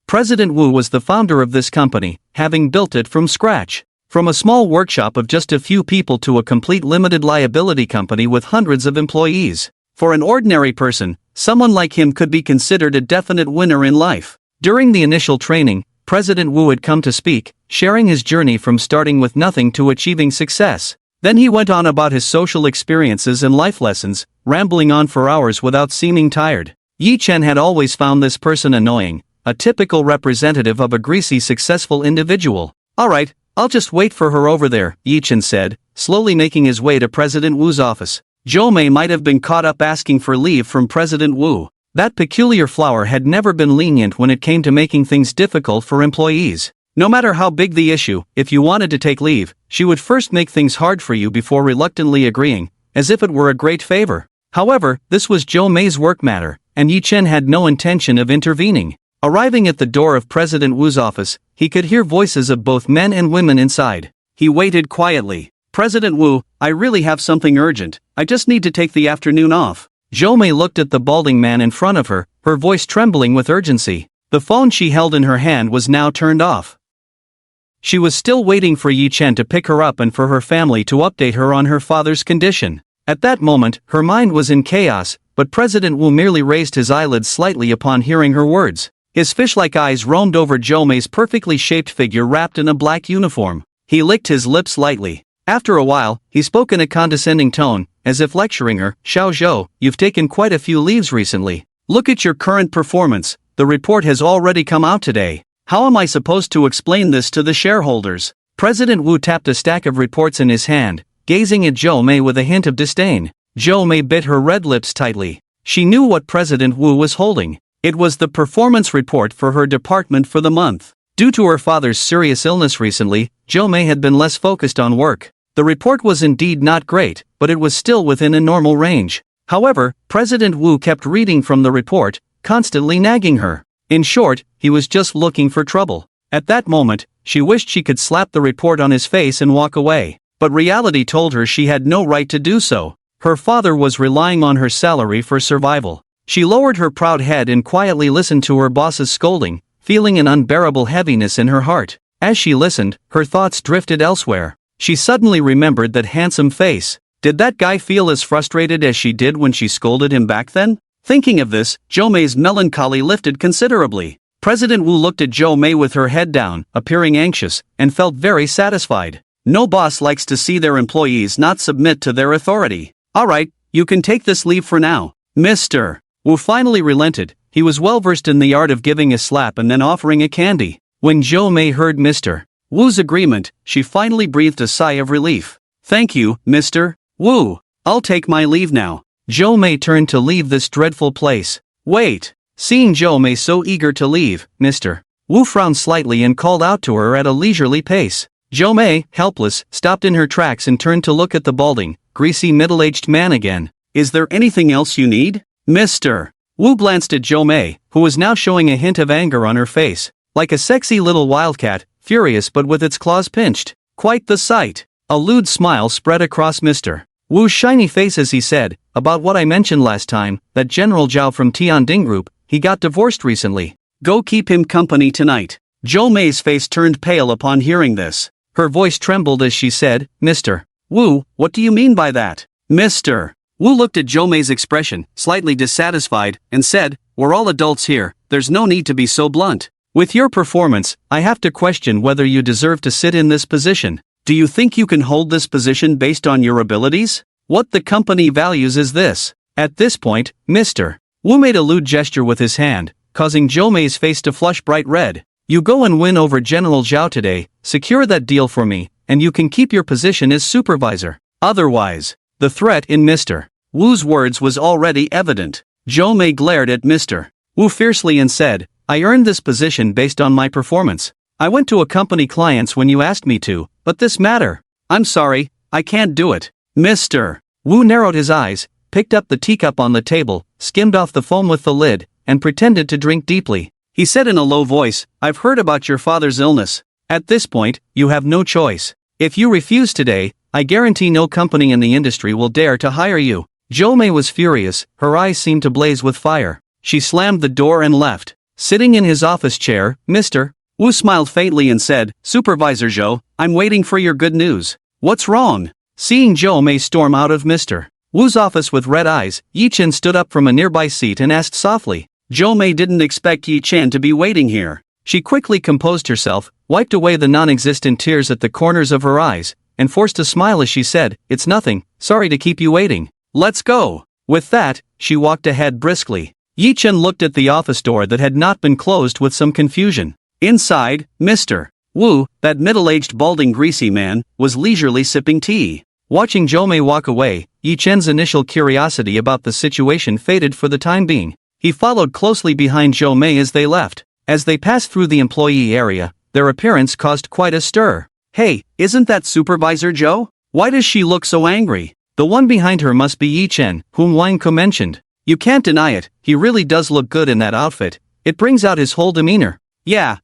President Wu was the founder of this company, having built it from scratch. From a small workshop of just a few people to a complete limited liability company with hundreds of employees. For an ordinary person, someone like him could be considered a definite winner in life. During the initial training, President Wu had come to speak, sharing his journey from starting with nothing to achieving success. Then he went on about his social experiences and life lessons, rambling on for hours without seeming tired. Yi Chen had always found this person annoying, a typical representative of a greasy successful individual. Alright, I'll just wait for her over there, Yi Chen said, slowly making his way to President Wu's office. Zhou Mei might have been caught up asking for leave from President Wu. That peculiar flower had never been lenient when it came to making things difficult for employees. No matter how big the issue, if you wanted to take leave, she would first make things hard for you before reluctantly agreeing, as if it were a great favor. However, this was Zhou Mei's work matter, and Yi Chen had no intention of intervening. Arriving at the door of President Wu's office, he could hear voices of both men and women inside. He waited quietly. President Wu, I really have something urgent. I just need to take the afternoon off. Zhou Mei looked at the balding man in front of her, her voice trembling with urgency. The phone she held in her hand was now turned off. She was still waiting for Yi Chen to pick her up and for her family to update her on her father's condition. At that moment, her mind was in chaos, but President Wu merely raised his eyelids slightly upon hearing her words. His fish-like eyes roamed over Zhou Mei's perfectly shaped figure wrapped in a black uniform. He licked his lips lightly. After a while, he spoke in a condescending tone, as if lecturing her. Xiao Zhou, you've taken quite a few leaves recently. Look at your current performance. The report has already come out today. How am I supposed to explain this to the shareholders? President Wu tapped a stack of reports in his hand, gazing at Zhou Mei with a hint of disdain. Zhou Mei bit her red lips tightly. She knew what President Wu was holding. It was the performance report for her department for the month. Due to her father's serious illness recently, Zhou Mei had been less focused on work. The report was indeed not great, but it was still within a normal range. However, President Wu kept reading from the report, constantly nagging her. In short, he was just looking for trouble. At that moment, she wished she could slap the report on his face and walk away. But reality told her she had no right to do so. Her father was relying on her salary for survival. She lowered her proud head and quietly listened to her boss's scolding, feeling an unbearable heaviness in her heart. As she listened, her thoughts drifted elsewhere. She suddenly remembered that handsome face. Did that guy feel as frustrated as she did when she scolded him back then? Thinking of this, Zhou Mei's melancholy lifted considerably. President Wu looked at Zhou Mei with her head down, appearing anxious, and felt very satisfied. No boss likes to see their employees not submit to their authority. Alright, you can take this leave for now. Mr. Wu finally relented. He was well versed in the art of giving a slap and then offering a candy. When Zhou Mei heard Mr. Wu's agreement, she finally breathed a sigh of relief. Thank you, Mr. Wu. I'll take my leave now. Zhou Mei turned to leave this dreadful place. Wait. Seeing Zhou Mei so eager to leave, Mr. Wu frowned slightly and called out to her at a leisurely pace. Zhou Mei, helpless, stopped in her tracks and turned to look at the balding, greasy middle-aged man again. Is there anything else you need? Mr. Wu glanced at Zhou Mei, who was now showing a hint of anger on her face. Like a sexy little wildcat, furious but with its claws pinched. Quite the sight. A lewd smile spread across Mr. Wu's shiny face as he said, about what I mentioned last time, that General Zhao from Tianding Group, he got divorced recently. Go keep him company tonight. Zhou Mei's face turned pale upon hearing this. Her voice trembled as she said, Mr. Wu, what do you mean by that? Mr. Wu looked at Zhou Mei's expression, slightly dissatisfied, and said, we're all adults here, there's no need to be so blunt. With your performance, I have to question whether you deserve to sit in this position. Do you think you can hold this position based on your abilities? What the company values is this. At this point, Mr. Wu made a lewd gesture with his hand, causing Zhou Mei's face to flush bright red. You go and win over General Zhao today, secure that deal for me, and you can keep your position as supervisor. Otherwise, the threat in Mr. Wu's words was already evident. Zhou Mei glared at Mr. Wu fiercely and said, I earned this position based on my performance. I went to accompany clients when you asked me to, but this matter. I'm sorry, I can't do it. Mr. Wu narrowed his eyes, picked up the teacup on the table, skimmed off the foam with the lid, and pretended to drink deeply. He said in a low voice, I've heard about your father's illness. At this point, you have no choice. If you refuse today, I guarantee no company in the industry will dare to hire you. Zhou Mei was furious, her eyes seemed to blaze with fire. She slammed the door and left. Sitting in his office chair, Mr. Wu smiled faintly and said, Supervisor Zhou, I'm waiting for your good news. What's wrong? Seeing Zhou Mei storm out of Mr. Wu's office with red eyes, Yi Chen stood up from a nearby seat and asked softly. Zhou Mei didn't expect Yi Chen to be waiting here. She quickly composed herself, wiped away the non-existent tears at the corners of her eyes, and forced a smile as she said, It's nothing, sorry to keep you waiting. Let's go. With that, she walked ahead briskly. Yi Chen looked at the office door that had not been closed with some confusion. Inside, Mr. Wu, that middle-aged balding greasy man, was leisurely sipping tea. Watching Zhou Mei walk away, Yi Chen's initial curiosity about the situation faded for the time being. He followed closely behind Zhou Mei as they left. As they passed through the employee area, their appearance caused quite a stir. Hey, isn't that Supervisor Zhou? Why does she look so angry? The one behind her must be Yi Chen, whom Wang Ke mentioned. You can't deny it, he really does look good in that outfit. It brings out his whole demeanor. Yeah,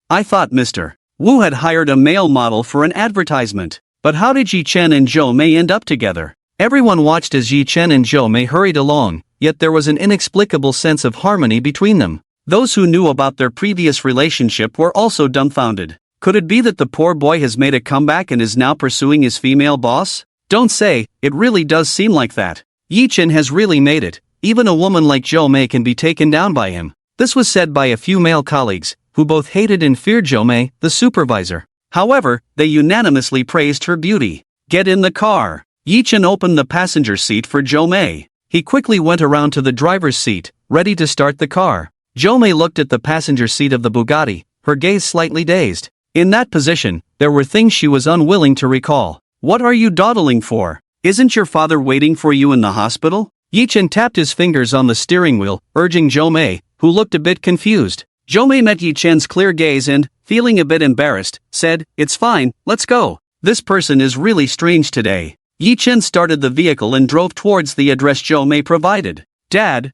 I thought Mr. Wu had hired a male model for an advertisement. But how did Yi Chen and Zhou Mei end up together? Everyone watched as Yi Chen and Zhou Mei hurried along, yet there was an inexplicable sense of harmony between them. Those who knew about their previous relationship were also dumbfounded. Could it be that the poor boy has made a comeback and is now pursuing his female boss? Don't say, it really does seem like that. Yi Chen has really made it. Even a woman like Zhou Mei can be taken down by him. This was said by a few male colleagues, who both hated and feared Zhou Mei, the supervisor. However, they unanimously praised her beauty. Get in the car. Yi Chen opened the passenger seat for Zhou Mei. He quickly went around to the driver's seat, ready to start the car. Zhou Mei looked at the passenger seat of the Bugatti, her gaze slightly dazed. In that position, there were things she was unwilling to recall. What are you dawdling for? Isn't your father waiting for you in the hospital? Yi Chen tapped his fingers on the steering wheel, urging Zhou Mei, who looked a bit confused. Zhou Mei met Yi Chen's clear gaze and, feeling a bit embarrassed, said, It's fine, let's go. This person is really strange today. Yi Chen started the vehicle and drove towards the address Zhou Mei provided. Dad,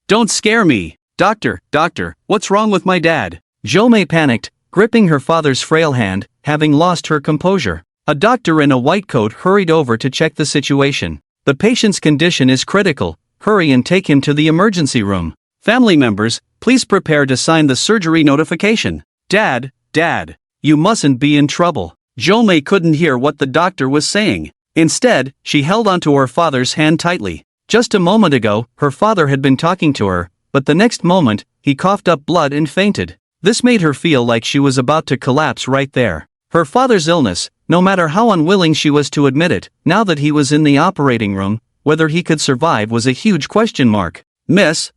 don't scare me. Doctor, what's wrong with my dad? Zhou Mei panicked, gripping her father's frail hand, having lost her composure. A doctor in a white coat hurried over to check the situation. The patient's condition is critical. Hurry and take him to the emergency room. Family members, please prepare to sign the surgery notification. Dad, you mustn't be in trouble. Zhou Mei couldn't hear what the doctor was saying. Instead, she held onto her father's hand tightly. Just a moment ago, her father had been talking to her, but the next moment, he coughed up blood and fainted. This made her feel like she was about to collapse right there. Her father's illness, no matter how unwilling she was to admit it, now that he was in the operating room, whether he could survive was a huge question mark. Miss,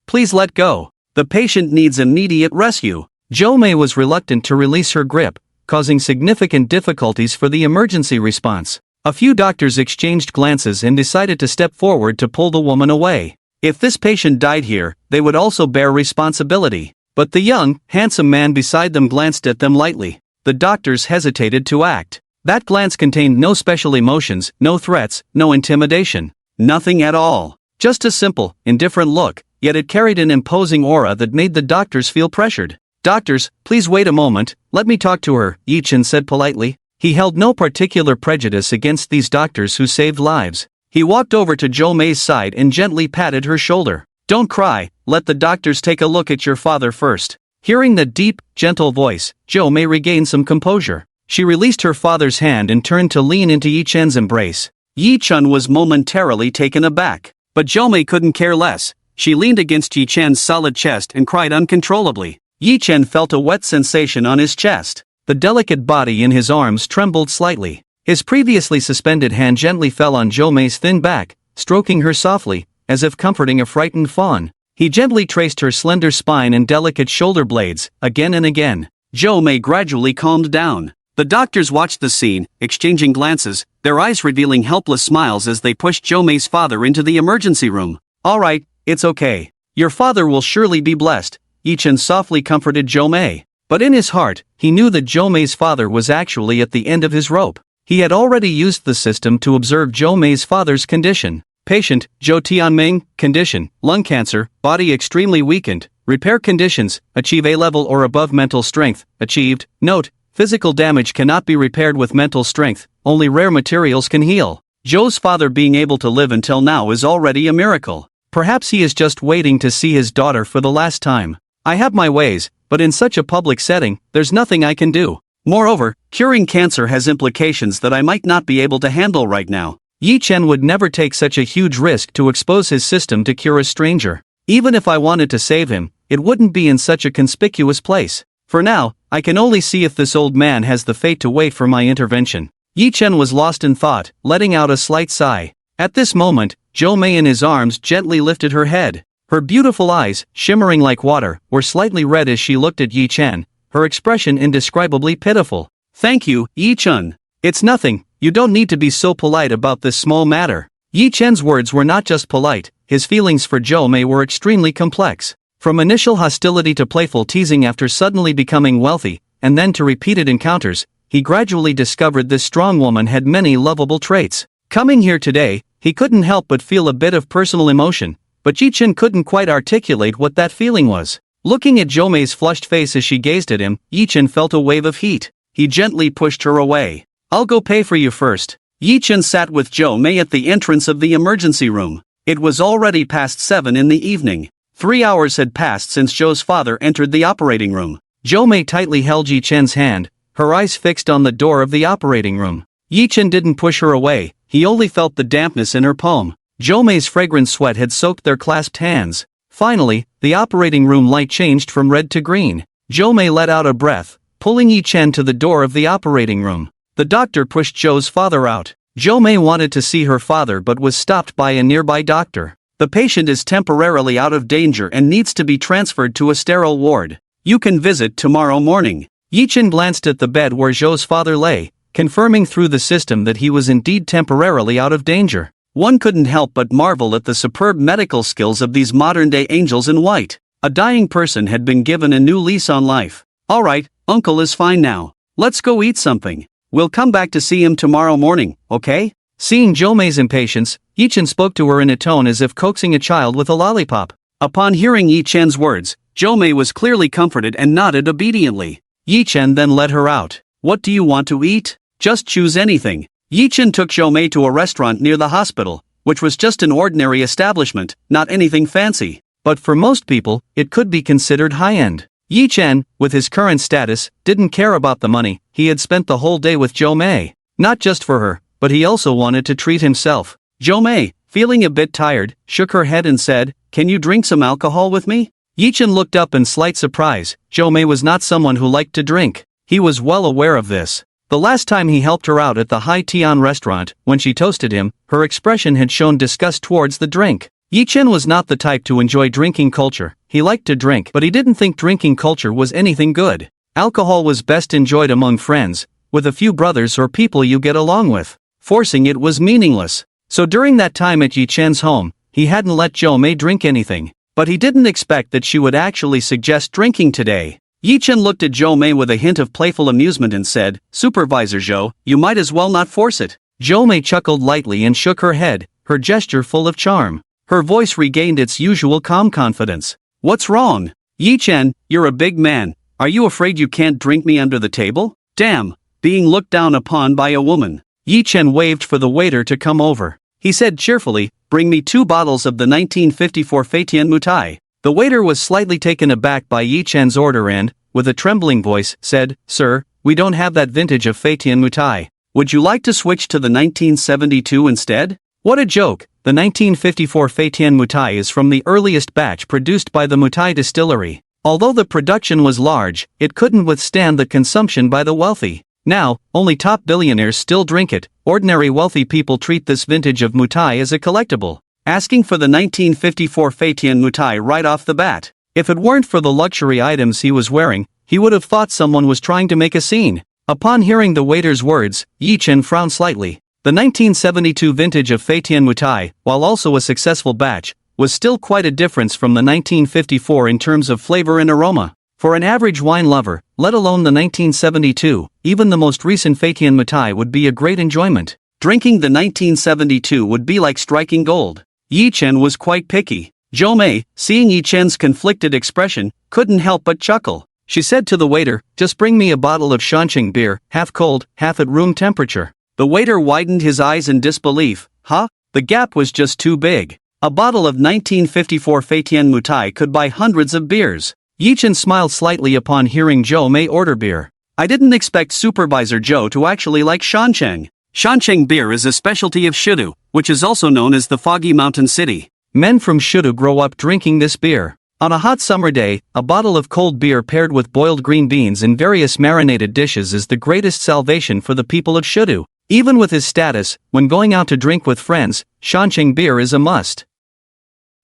please let go. The patient needs immediate rescue. Zhou Mei was reluctant to release her grip, causing significant difficulties for the emergency response. A few doctors exchanged glances and decided to step forward to pull the woman away. If this patient died here, they would also bear responsibility. But the young, handsome man beside them glanced at them lightly. The doctors hesitated to act. That glance contained no special emotions, no threats, no intimidation. Nothing at all. Just a simple, indifferent look, yet it carried an imposing aura that made the doctors feel pressured. Doctors, please wait a moment, let me talk to her, Yi Chen said politely. He held no particular prejudice against these doctors who saved lives. He walked over to Jo May's side and gently patted her shoulder. "Don't cry, let the doctors take a look at your father first." Hearing the deep, gentle voice, Jo May regained some composure. She released her father's hand and turned to lean into Yi Chen's embrace. Yi Chen was momentarily taken aback. But Jo May couldn't care less. She leaned against Yi Chen's solid chest and cried uncontrollably. Yi Chen felt a wet sensation on his chest. The delicate body in his arms trembled slightly. His previously suspended hand gently fell on Jo May's thin back, stroking her softly, as if comforting a frightened fawn. He gently traced her slender spine and delicate shoulder blades, again and again. Jo May gradually calmed down. The doctors watched the scene, exchanging glances, their eyes revealing helpless smiles as they pushed Jo May's father into the emergency room. "All right, it's okay. Your father will surely be blessed," Yi Chen softly comforted Jo May. But in his heart, he knew that Jo May's father was actually at the end of his rope. He had already used the system to observe Jo May's father's condition. Patient, Zhou Tianming, condition, lung cancer, body extremely weakened, repair conditions, achieve A level or above mental strength, achieved. Note, physical damage cannot be repaired with mental strength, only rare materials can heal. Zhou's father being able to live until now is already a miracle. Perhaps he is just waiting to see his daughter for the last time. I have my ways, but in such a public setting, there's nothing I can do. Moreover, curing cancer has implications that I might not be able to handle right now. Yi Chen would never take such a huge risk to expose his system to cure a stranger. Even if I wanted to save him, it wouldn't be in such a conspicuous place. For now, I can only see if this old man has the fate to wait for my intervention. Yi Chen was lost in thought, letting out a slight sigh. At this moment, Jo May in his arms gently lifted her head. Her beautiful eyes, shimmering like water, were slightly red as she looked at Yi Chen, her expression indescribably pitiful. "Thank you, Yi Chen. It's nothing, you don't need to be so polite about this small matter." Yi Chen's words were not just polite, his feelings for Jo May were extremely complex. From initial hostility to playful teasing after suddenly becoming wealthy, and then to repeated encounters, he gradually discovered this strong woman had many lovable traits. Coming here today, he couldn't help but feel a bit of personal emotion, but Yi Chen couldn't quite articulate what that feeling was. Looking at Jo May's flushed face as she gazed at him, Yi Chen felt a wave of heat. He gently pushed her away. "I'll go pay for you first." Yi Chen sat with Jo May at the entrance of the emergency room. It was already past 7 in the evening. 3 hours had passed since Zhou's father entered the operating room. Jo May tightly held Yi Chen's hand, her eyes fixed on the door of the operating room. Yi Chen didn't push her away, he only felt the dampness in her palm. Jo May's fragrant sweat had soaked their clasped hands. Finally, the operating room light changed from red to green. Jo May let out a breath, pulling Yi Chen to the door of the operating room. The doctor pushed Zhou's father out. Jo May wanted to see her father but was stopped by a nearby doctor. "The patient is temporarily out of danger and needs to be transferred to a sterile ward. You can visit tomorrow morning." Yi Chen glanced at the bed where Zhou's father lay, confirming through the system that he was indeed temporarily out of danger. One couldn't help but marvel at the superb medical skills of these modern-day angels in white. A dying person had been given a new lease on life. "All right, uncle is fine now. Let's go eat something. We'll come back to see him tomorrow morning, okay?" Seeing Jo May's impatience, Yi Chen spoke to her in a tone as if coaxing a child with a lollipop. Upon hearing Yi Chen's words, Jo May was clearly comforted and nodded obediently. Yi Chen then led her out. "What do you want to eat? Just choose anything." Yi Chen took Jo May to a restaurant near the hospital, which was just an ordinary establishment, not anything fancy. But for most people, it could be considered high-end. Yi Chen, with his current status, didn't care about the money. He had spent the whole day with Jo May. Not just for her, but he also wanted to treat himself. Jo May, feeling a bit tired, shook her head and said, "Can you drink some alcohol with me?" Yi Chen looked up in slight surprise. Jo May was not someone who liked to drink. He was well aware of this. The last time he helped her out at the Hai Tian restaurant, when she toasted him, her expression had shown disgust towards the drink. Yi Chen was not the type to enjoy drinking culture. He liked to drink, but he didn't think drinking culture was anything good. Alcohol was best enjoyed among friends, with a few brothers or people you get along with. Forcing it was meaningless. So during that time at Yi Chen's home, he hadn't let Jo May drink anything. But he didn't expect that she would actually suggest drinking today. Yi Chen looked at Jo May with a hint of playful amusement and said, "Supervisor Zhou, you might as well not force it." Jo May chuckled lightly and shook her head, her gesture full of charm. Her voice regained its usual calm confidence. "What's wrong? Yi Chen, you're a big man. Are you afraid you can't drink me under the table? Damn, being looked down upon by a woman." Yi Chen waved for the waiter to come over. he said cheerfully, "Bring me 2 bottles of the 1954 Fetal Mutai." The waiter was slightly taken aback by Yi Chen's order and, with a trembling voice, said, "Sir, we don't have that vintage of Fetal Mutai. Would you like to switch to the 1972 instead?" What a joke! The 1954 Fetal Mutai is from the earliest batch produced by the Mutai distillery. Although the production was large, it couldn't withstand the consumption by the wealthy. Now, only top billionaires still drink it. Ordinary wealthy people treat this vintage of Mutai as a collectible, asking for the 1954 Fetal Mutai right off the bat. If it weren't for the luxury items he was wearing, he would have thought someone was trying to make a scene. Upon hearing the waiter's words, Yi Chen frowned slightly. The 1972 vintage of Fetal Mutai, while also a successful batch, was still quite a difference from the 1954 in terms of flavor and aroma. For an average wine lover, let alone the 1972, even the most recent Fetal Mutai would be a great enjoyment. Drinking the 1972 would be like striking gold. Yi Chen was quite picky. Zhou Mei, seeing Yi Chen's conflicted expression, couldn't help but chuckle. She said to the waiter, "Just bring me a bottle of Shanqing beer, half cold, half at room temperature." The waiter widened his eyes in disbelief. Huh? The gap was just too big. A bottle of 1954 Fetal Mutai could buy hundreds of beers. Yi Chen smiled slightly upon hearing Zhou Mei order beer. "I didn't expect Supervisor Zhou to actually like Shanqing. Shanqing beer is a specialty of Shidu, which is also known as the Foggy Mountain City. Men from Shidu grow up drinking this beer. On a hot summer day, a bottle of cold beer paired with boiled green beans in various marinated dishes is the greatest salvation for the people of Shidu. Even with his status, when going out to drink with friends, Shanqing beer is a must."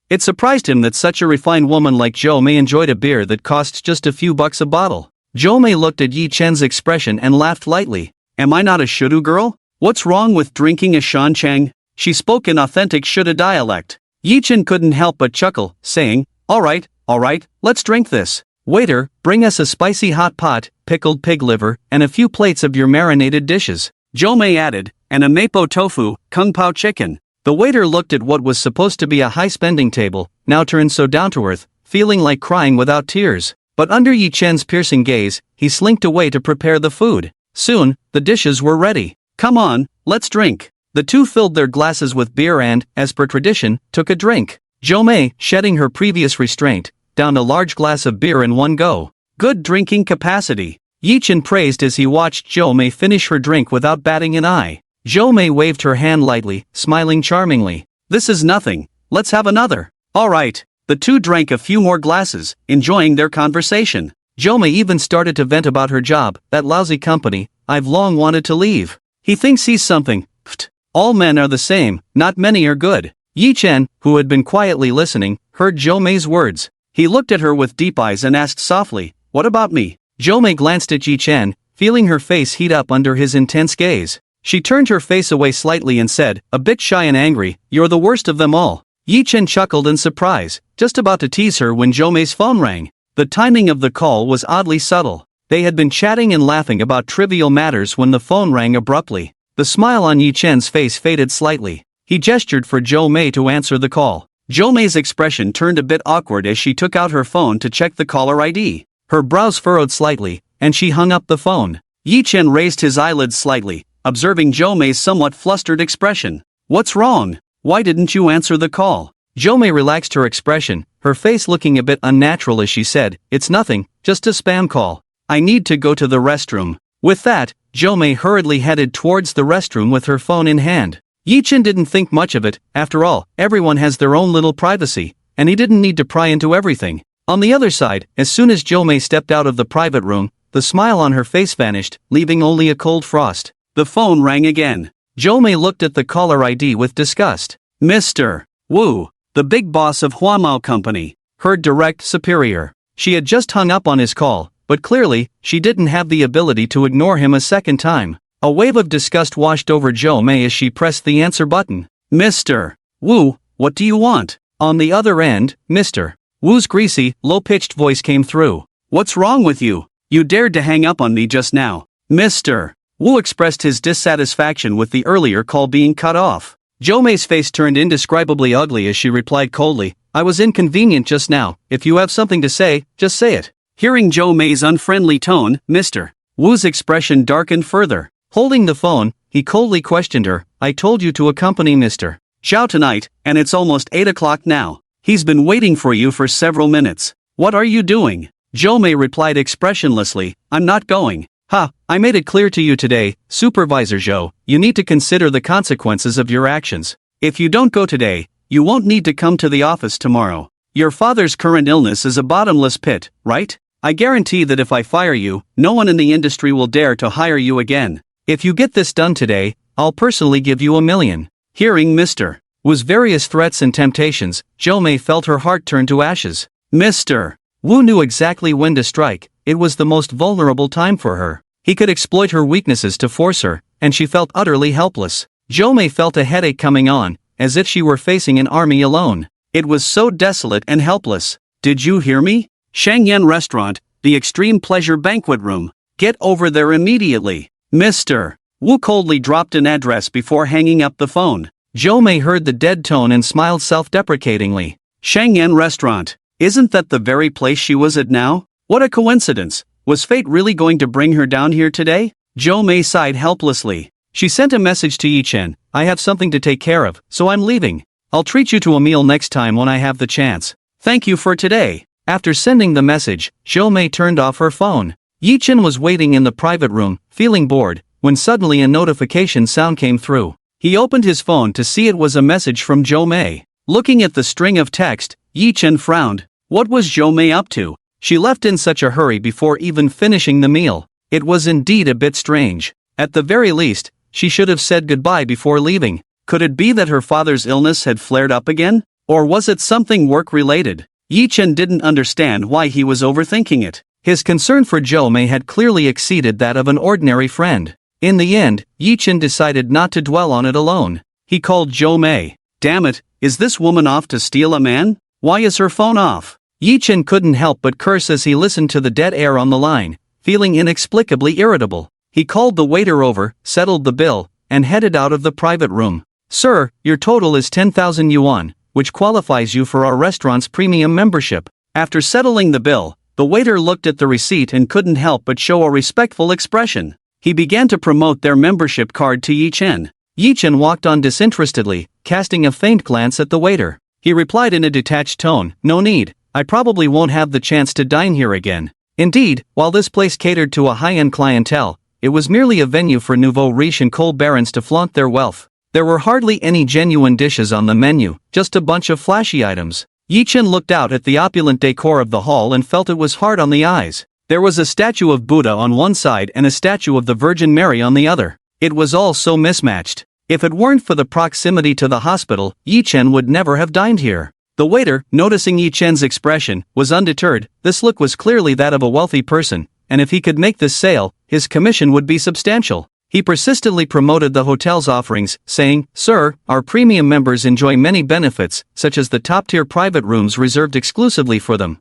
It surprised him that such a refined woman like Zhou Mei enjoyed a beer that costs just a few bucks a bottle. Zhou Mei looked at Yi Chen's expression and laughed lightly. "Am I not a Shidu girl? What's wrong with drinking a Shanqing?" She spoke in authentic Shidu dialect. Yi Chen couldn't help but chuckle, saying, all right, let's drink this. Waiter, bring us a spicy hot pot, pickled pig liver, and a few plates of your marinated dishes." Zhou Mei added, "and a mapo tofu, kung pao chicken." The waiter looked at what was supposed to be a high-spending table, now turned so down-to-earth, feeling like crying without tears. But under Yi Chen's piercing gaze, he slinked away to prepare the food. Soon, the dishes were ready. "Come on, let's drink." The two filled their glasses with beer and, as per tradition, took a drink. Zhou Mei, shedding her previous restraint, downed a large glass of beer in one go. Good drinking capacity. Yi Chen praised as he watched Zhou Mei finish her drink without batting an eye. Zhou Mei waved her hand lightly, smiling charmingly. "This is nothing, let's have another." All right. The two drank a few more glasses, enjoying their conversation. Zhou Mei even started to vent about her job, "That lousy company, I've long wanted to leave. He thinks he's something. Pfft. All men are the same, not many are good." Yi Chen, who had been quietly listening, heard Zhou Mei's words. He looked at her with deep eyes and asked softly, "What about me?" Zhou Mei glanced at Yi Chen, feeling her face heat up under his intense gaze. She turned her face away slightly and said, a bit shy and angry, "You're the worst of them all." Yi Chen chuckled in surprise, just about to tease her when Zhou Mei's phone rang. The timing of the call was oddly subtle. They had been chatting and laughing about trivial matters when the phone rang abruptly. The smile on Yi Chen's face faded slightly. He gestured for Zhou Mei to answer the call. Zhou Mei's expression turned a bit awkward as she took out her phone to check the caller ID. Her brows furrowed slightly, and she hung up the phone. Yi Chen raised his eyelids slightly, observing Zhou Mei's somewhat flustered expression. "What's wrong? Why didn't you answer the call?" Zhou Mei relaxed her expression, her face looking a bit unnatural as she said, "It's nothing, just a spam call. I need to go to the restroom." With that, Zhou Mei hurriedly headed towards the restroom with her phone in hand. Yi Chen didn't think much of it. After all, everyone has their own little privacy, and he didn't need to pry into everything. On the other side, as soon as Zhou Mei stepped out of the private room, the smile on her face vanished, leaving only a cold frost. The phone rang again. Zhou Mei looked at the caller ID with disgust. Mr. Wu, the big boss of Huamao Company, her direct superior. She had just hung up on his call, but clearly, she didn't have the ability to ignore him a second time. A wave of disgust washed over Zhou Mei as she pressed the answer button. Mr. Wu, what do you want? On the other end, Mr. Wu's greasy, low-pitched voice came through. What's wrong with you? You dared to hang up on me just now. Mr. Wu expressed his dissatisfaction with the earlier call being cut off. Zhou Mei's face turned indescribably ugly as she replied coldly, I was inconvenient just now. If you have something to say, just say it. Hearing Zhou Mei's unfriendly tone, Mr. Wu's expression darkened further. Holding the phone, he coldly questioned her, I told you to accompany Mr. Zhao tonight, and it's almost 8 o'clock now. He's been waiting for you for several minutes. What are you doing? Zhou Mei replied expressionlessly, I'm not going. Ha, I made it clear to you today, Supervisor Zhou, you need to consider the consequences of your actions. If you don't go today, you won't need to come to the office tomorrow. Your father's current illness is a bottomless pit, right? I guarantee that if I fire you, no one in the industry will dare to hire you again. If you get this done today, I'll personally give you $1 million. Hearing Mr. Wu's various threats and temptations, Zhou Mei felt her heart turn to ashes. Mr. Wu knew exactly when to strike. It was the most vulnerable time for her. He could exploit her weaknesses to force her, and she felt utterly helpless. Zhou Mei felt a headache coming on, as if she were facing an army alone. It was so desolate and helpless. Did you hear me? Shangyan Restaurant, the Extreme Pleasure Banquet Room. Get over there immediately. Mr. Wu coldly dropped an address before hanging up the phone. Zhou Mei heard the dead tone and smiled self-deprecatingly. Shangyan Restaurant. Isn't that the very place she was at now? What a coincidence. Was fate really going to bring her down here today? Zhou Mei sighed helplessly. She sent a message to Yichen, I have something to take care of, so I'm leaving. I'll treat you to a meal next time when I have the chance. Thank you for today. After sending the message, Zhou Mei turned off her phone. Yichen was waiting in the private room, feeling bored, when suddenly a notification sound came through. He opened his phone to see it was a message from Zhou Mei. Looking at the string of text, Yichen frowned. What was Zhou Mei up to? She left in such a hurry before even finishing the meal. It was indeed a bit strange. At the very least, she should have said goodbye before leaving. Could it be that her father's illness had flared up again? Or was it something work-related? Yichen didn't understand why he was overthinking it. His concern for Zhou Mei had clearly exceeded that of an ordinary friend. In the end, Yichen decided not to dwell on it alone. He called Zhou Mei. Damn it, is this woman off to steal a man? Why is her phone off? Yichen couldn't help but curse as he listened to the dead air on the line, feeling inexplicably irritable. He called the waiter over, settled the bill, and headed out of the private room. Sir, your total is 10,000 yuan, which qualifies you for our restaurant's premium membership. After settling the bill, the waiter looked at the receipt and couldn't help but show a respectful expression. He began to promote their membership card to Yichen. Yichen walked on disinterestedly, casting a faint glance at the waiter. He replied in a detached tone, no need. I probably won't have the chance to dine here again. Indeed, while this place catered to a high-end clientele, it was merely a venue for nouveau riche and coal barons to flaunt their wealth. There were hardly any genuine dishes on the menu, just a bunch of flashy items. Yichen looked out at the opulent decor of the hall and felt it was hard on the eyes. There was a statue of Buddha on one side and a statue of the Virgin Mary on the other. It was all so mismatched. If it weren't for the proximity to the hospital, Yichen would never have dined here. The waiter, noticing Yichen's expression, was undeterred. This look was clearly that of a wealthy person, and if he could make this sale, his commission would be substantial. He persistently promoted the hotel's offerings, saying, Sir, our premium members enjoy many benefits, such as the top-tier private rooms reserved exclusively for them.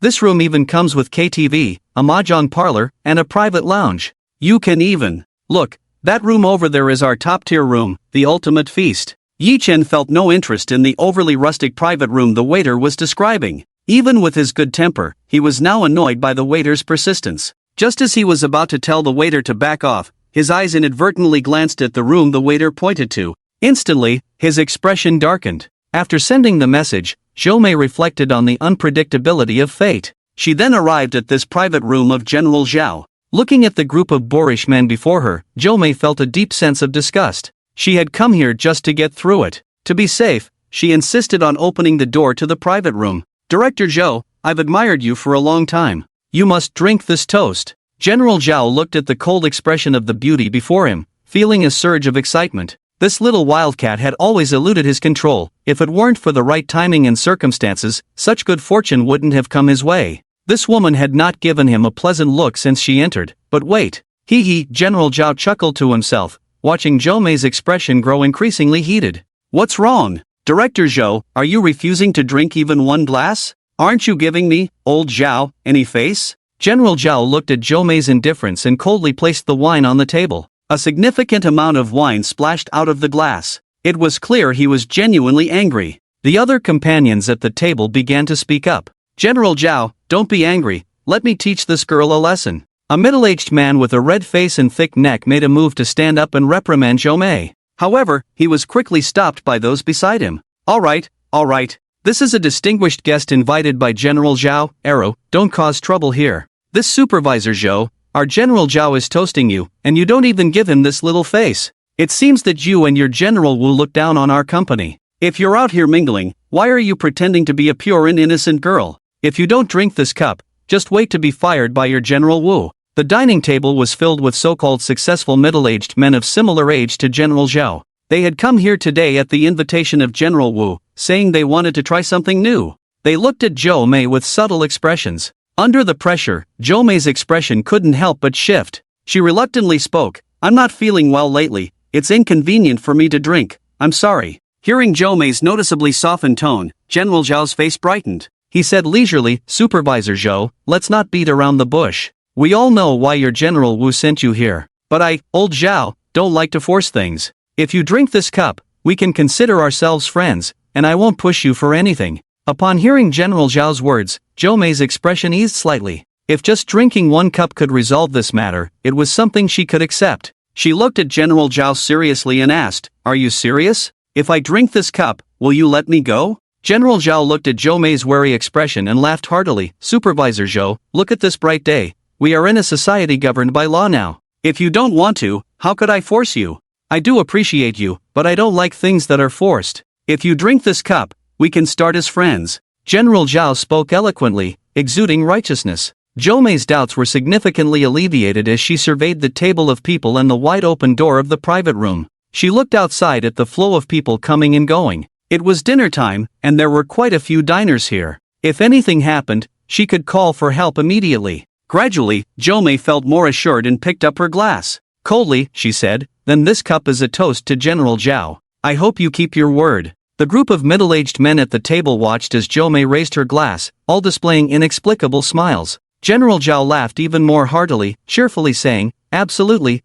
This room even comes with KTV, a mahjong parlor, and a private lounge. You can even look, that room over there is our top-tier room, the ultimate feast. Yichen felt no interest in the overly rustic private room the waiter was describing. Even with his good temper, he was now annoyed by the waiter's persistence. Just as he was about to tell the waiter to back off, his eyes inadvertently glanced at the room the waiter pointed to. Instantly, his expression darkened. After sending the message, Zhou Mei reflected on the unpredictability of fate. She then arrived at this private room of General Zhao. Looking at the group of boorish men before her, Zhou Mei felt a deep sense of disgust. She had come here just to get through it. To be safe, she insisted on opening the door to the private room. Director Zhou, I've admired you for a long time. You must drink this toast. General Zhao looked at the cold expression of the beauty before him, feeling a surge of excitement. This little wildcat had always eluded his control. If it weren't for the right timing and circumstances, such good fortune wouldn't have come his way. This woman had not given him a pleasant look since she entered. But wait. General Zhao chuckled to himself, watching Zhou Mei's expression grow increasingly heated. What's wrong? Director Zhou, are you refusing to drink even one glass? Aren't you giving me, old Zhao, any face? General Zhao looked at Zhou Mei's indifference and coldly placed the wine on the table. A significant amount of wine splashed out of the glass. It was clear he was genuinely angry. The other companions at the table began to speak up. General Zhao, don't be angry, let me teach this girl a lesson. A middle-aged man with a red face and thick neck made a move to stand up and reprimand Zhou Mei. However, he was quickly stopped by those beside him. All right. This is a distinguished guest invited by General Zhao, Arrow, don't cause trouble here. This supervisor Zhou, our General Zhao is toasting you, and you don't even give him this little face. It seems that you and your general will look down on our company. If you're out here mingling, why are you pretending to be a pure and innocent girl? If you don't drink this cup, just wait to be fired by your General Wu. The dining table was filled with so-called successful middle-aged men of similar age to General Zhao. They had come here today at the invitation of General Wu, saying they wanted to try something new. They looked at Zhou Mei with subtle expressions. Under the pressure, Zhou Mei's expression couldn't help but shift. She reluctantly spoke, I'm not feeling well lately, it's inconvenient for me to drink, I'm sorry. Hearing Zhou Mei's noticeably softened tone, General Zhao's face brightened. He said leisurely, Supervisor Zhou, let's not beat around the bush. We all know why your General Wu sent you here. But old Zhao, don't like to force things. If you drink this cup, we can consider ourselves friends, and I won't push you for anything. Upon hearing General Zhao's words, Zhou Mei's expression eased slightly. If just drinking one cup could resolve this matter, it was something she could accept. She looked at General Zhao seriously and asked, Are you serious? If I drink this cup, will you let me go? General Zhao looked at Zhou Mei's wary expression and laughed heartily. Supervisor Zhou, look at this bright day. We are in a society governed by law now. If you don't want to, how could I force you? I do appreciate you, but I don't like things that are forced. If you drink this cup, we can start as friends. General Zhao spoke eloquently, exuding righteousness. Zhou Mei's doubts were significantly alleviated as she surveyed the table of people and the wide-open door of the private room. She looked outside at the flow of people coming and going. It was dinner time, and there were quite a few diners here. If anything happened, she could call for help immediately. Gradually, Zhou Mei felt more assured and picked up her glass. Coldly, she said, Then this cup is a toast to General Zhao. I hope you keep your word. The group of middle-aged men at the table watched as Zhou Mei raised her glass, all displaying inexplicable smiles. General Zhao laughed even more heartily, cheerfully saying, Absolutely,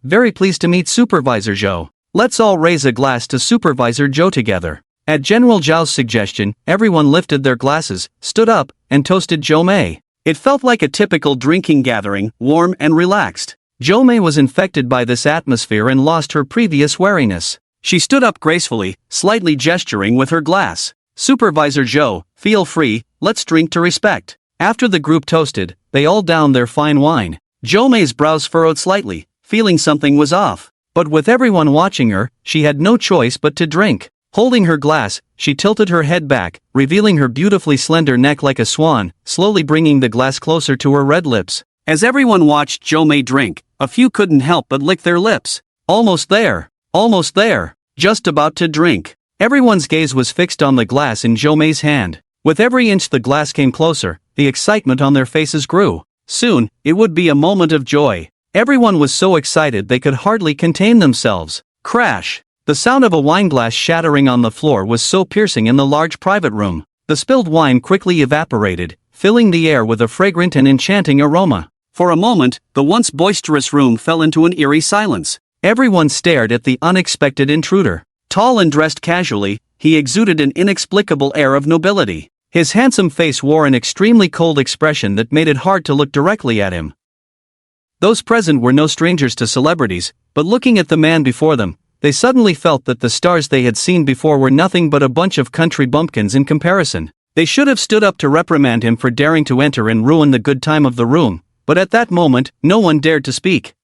very pleased to meet Supervisor Zhou. Let's all raise a glass to Supervisor Zhou together. At General Zhao's suggestion, everyone lifted their glasses, stood up, and toasted Zhou Mei. It felt like a typical drinking gathering, warm and relaxed. Zhou Mei was infected by this atmosphere and lost her previous wariness. She stood up gracefully, slightly gesturing with her glass. Supervisor Zhou, feel free, let's drink to respect. After the group toasted, they all downed their fine wine. Zhou Mei's brows furrowed slightly, feeling something was off. But with everyone watching her, she had no choice but to drink. Holding her glass, she tilted her head back, revealing her beautifully slender neck like a swan, slowly bringing the glass closer to her red lips. As everyone watched Zhou Mei drink, a few couldn't help but lick their lips. Almost there, just about to drink. Everyone's gaze was fixed on the glass in Zhou Mei's hand. With every inch the glass came closer, the excitement on their faces grew. Soon, it would be a moment of joy. Everyone was so excited they could hardly contain themselves. Crash! The sound of a wineglass shattering on the floor was so piercing in the large private room. The spilled wine quickly evaporated, filling the air with a fragrant and enchanting aroma. For a moment, the once boisterous room fell into an eerie silence. Everyone stared at the unexpected intruder. Tall and dressed casually, he exuded an inexplicable air of nobility. His handsome face wore an extremely cold expression that made it hard to look directly at him. Those present were no strangers to celebrities, but looking at the man before them, they suddenly felt that the stars they had seen before were nothing but a bunch of country bumpkins in comparison. They should have stood up to reprimand him for daring to enter and ruin the good time of the room, but at that moment, no one dared to speak.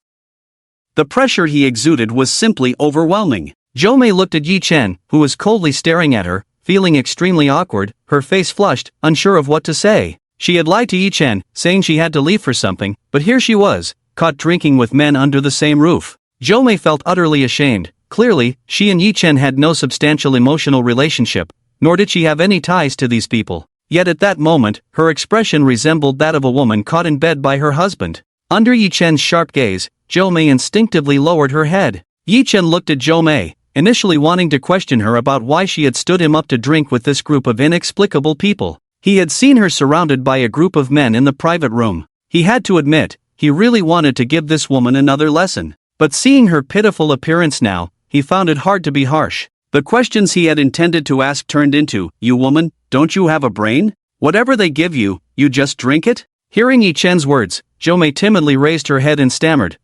The pressure he exuded was simply overwhelming. Zhou Mei looked at Yi Chen, who was coldly staring at her, feeling extremely awkward, her face flushed, unsure of what to say. She had lied to Yi Chen, saying she had to leave for something, but here she was, caught drinking with men under the same roof. Zhou Mei felt utterly ashamed. Clearly, she and Yi Chen had no substantial emotional relationship, nor did she have any ties to these people. Yet at that moment, her expression resembled that of a woman caught in bed by her husband. Under Yi Chen's sharp gaze, Zhou Mei instinctively lowered her head. Yi Chen looked at Zhou Mei, initially wanting to question her about why she had stood him up to drink with this group of inexplicable people. He had seen her surrounded by a group of men in the private room. He had to admit, he really wanted to give this woman another lesson. But seeing her pitiful appearance now, he found it hard to be harsh. The questions he had intended to ask turned into, "You woman, don't you have a brain? Whatever they give you, you just drink it?" Hearing Yi Chen's words, Zhou Mei timidly raised her head and stammered,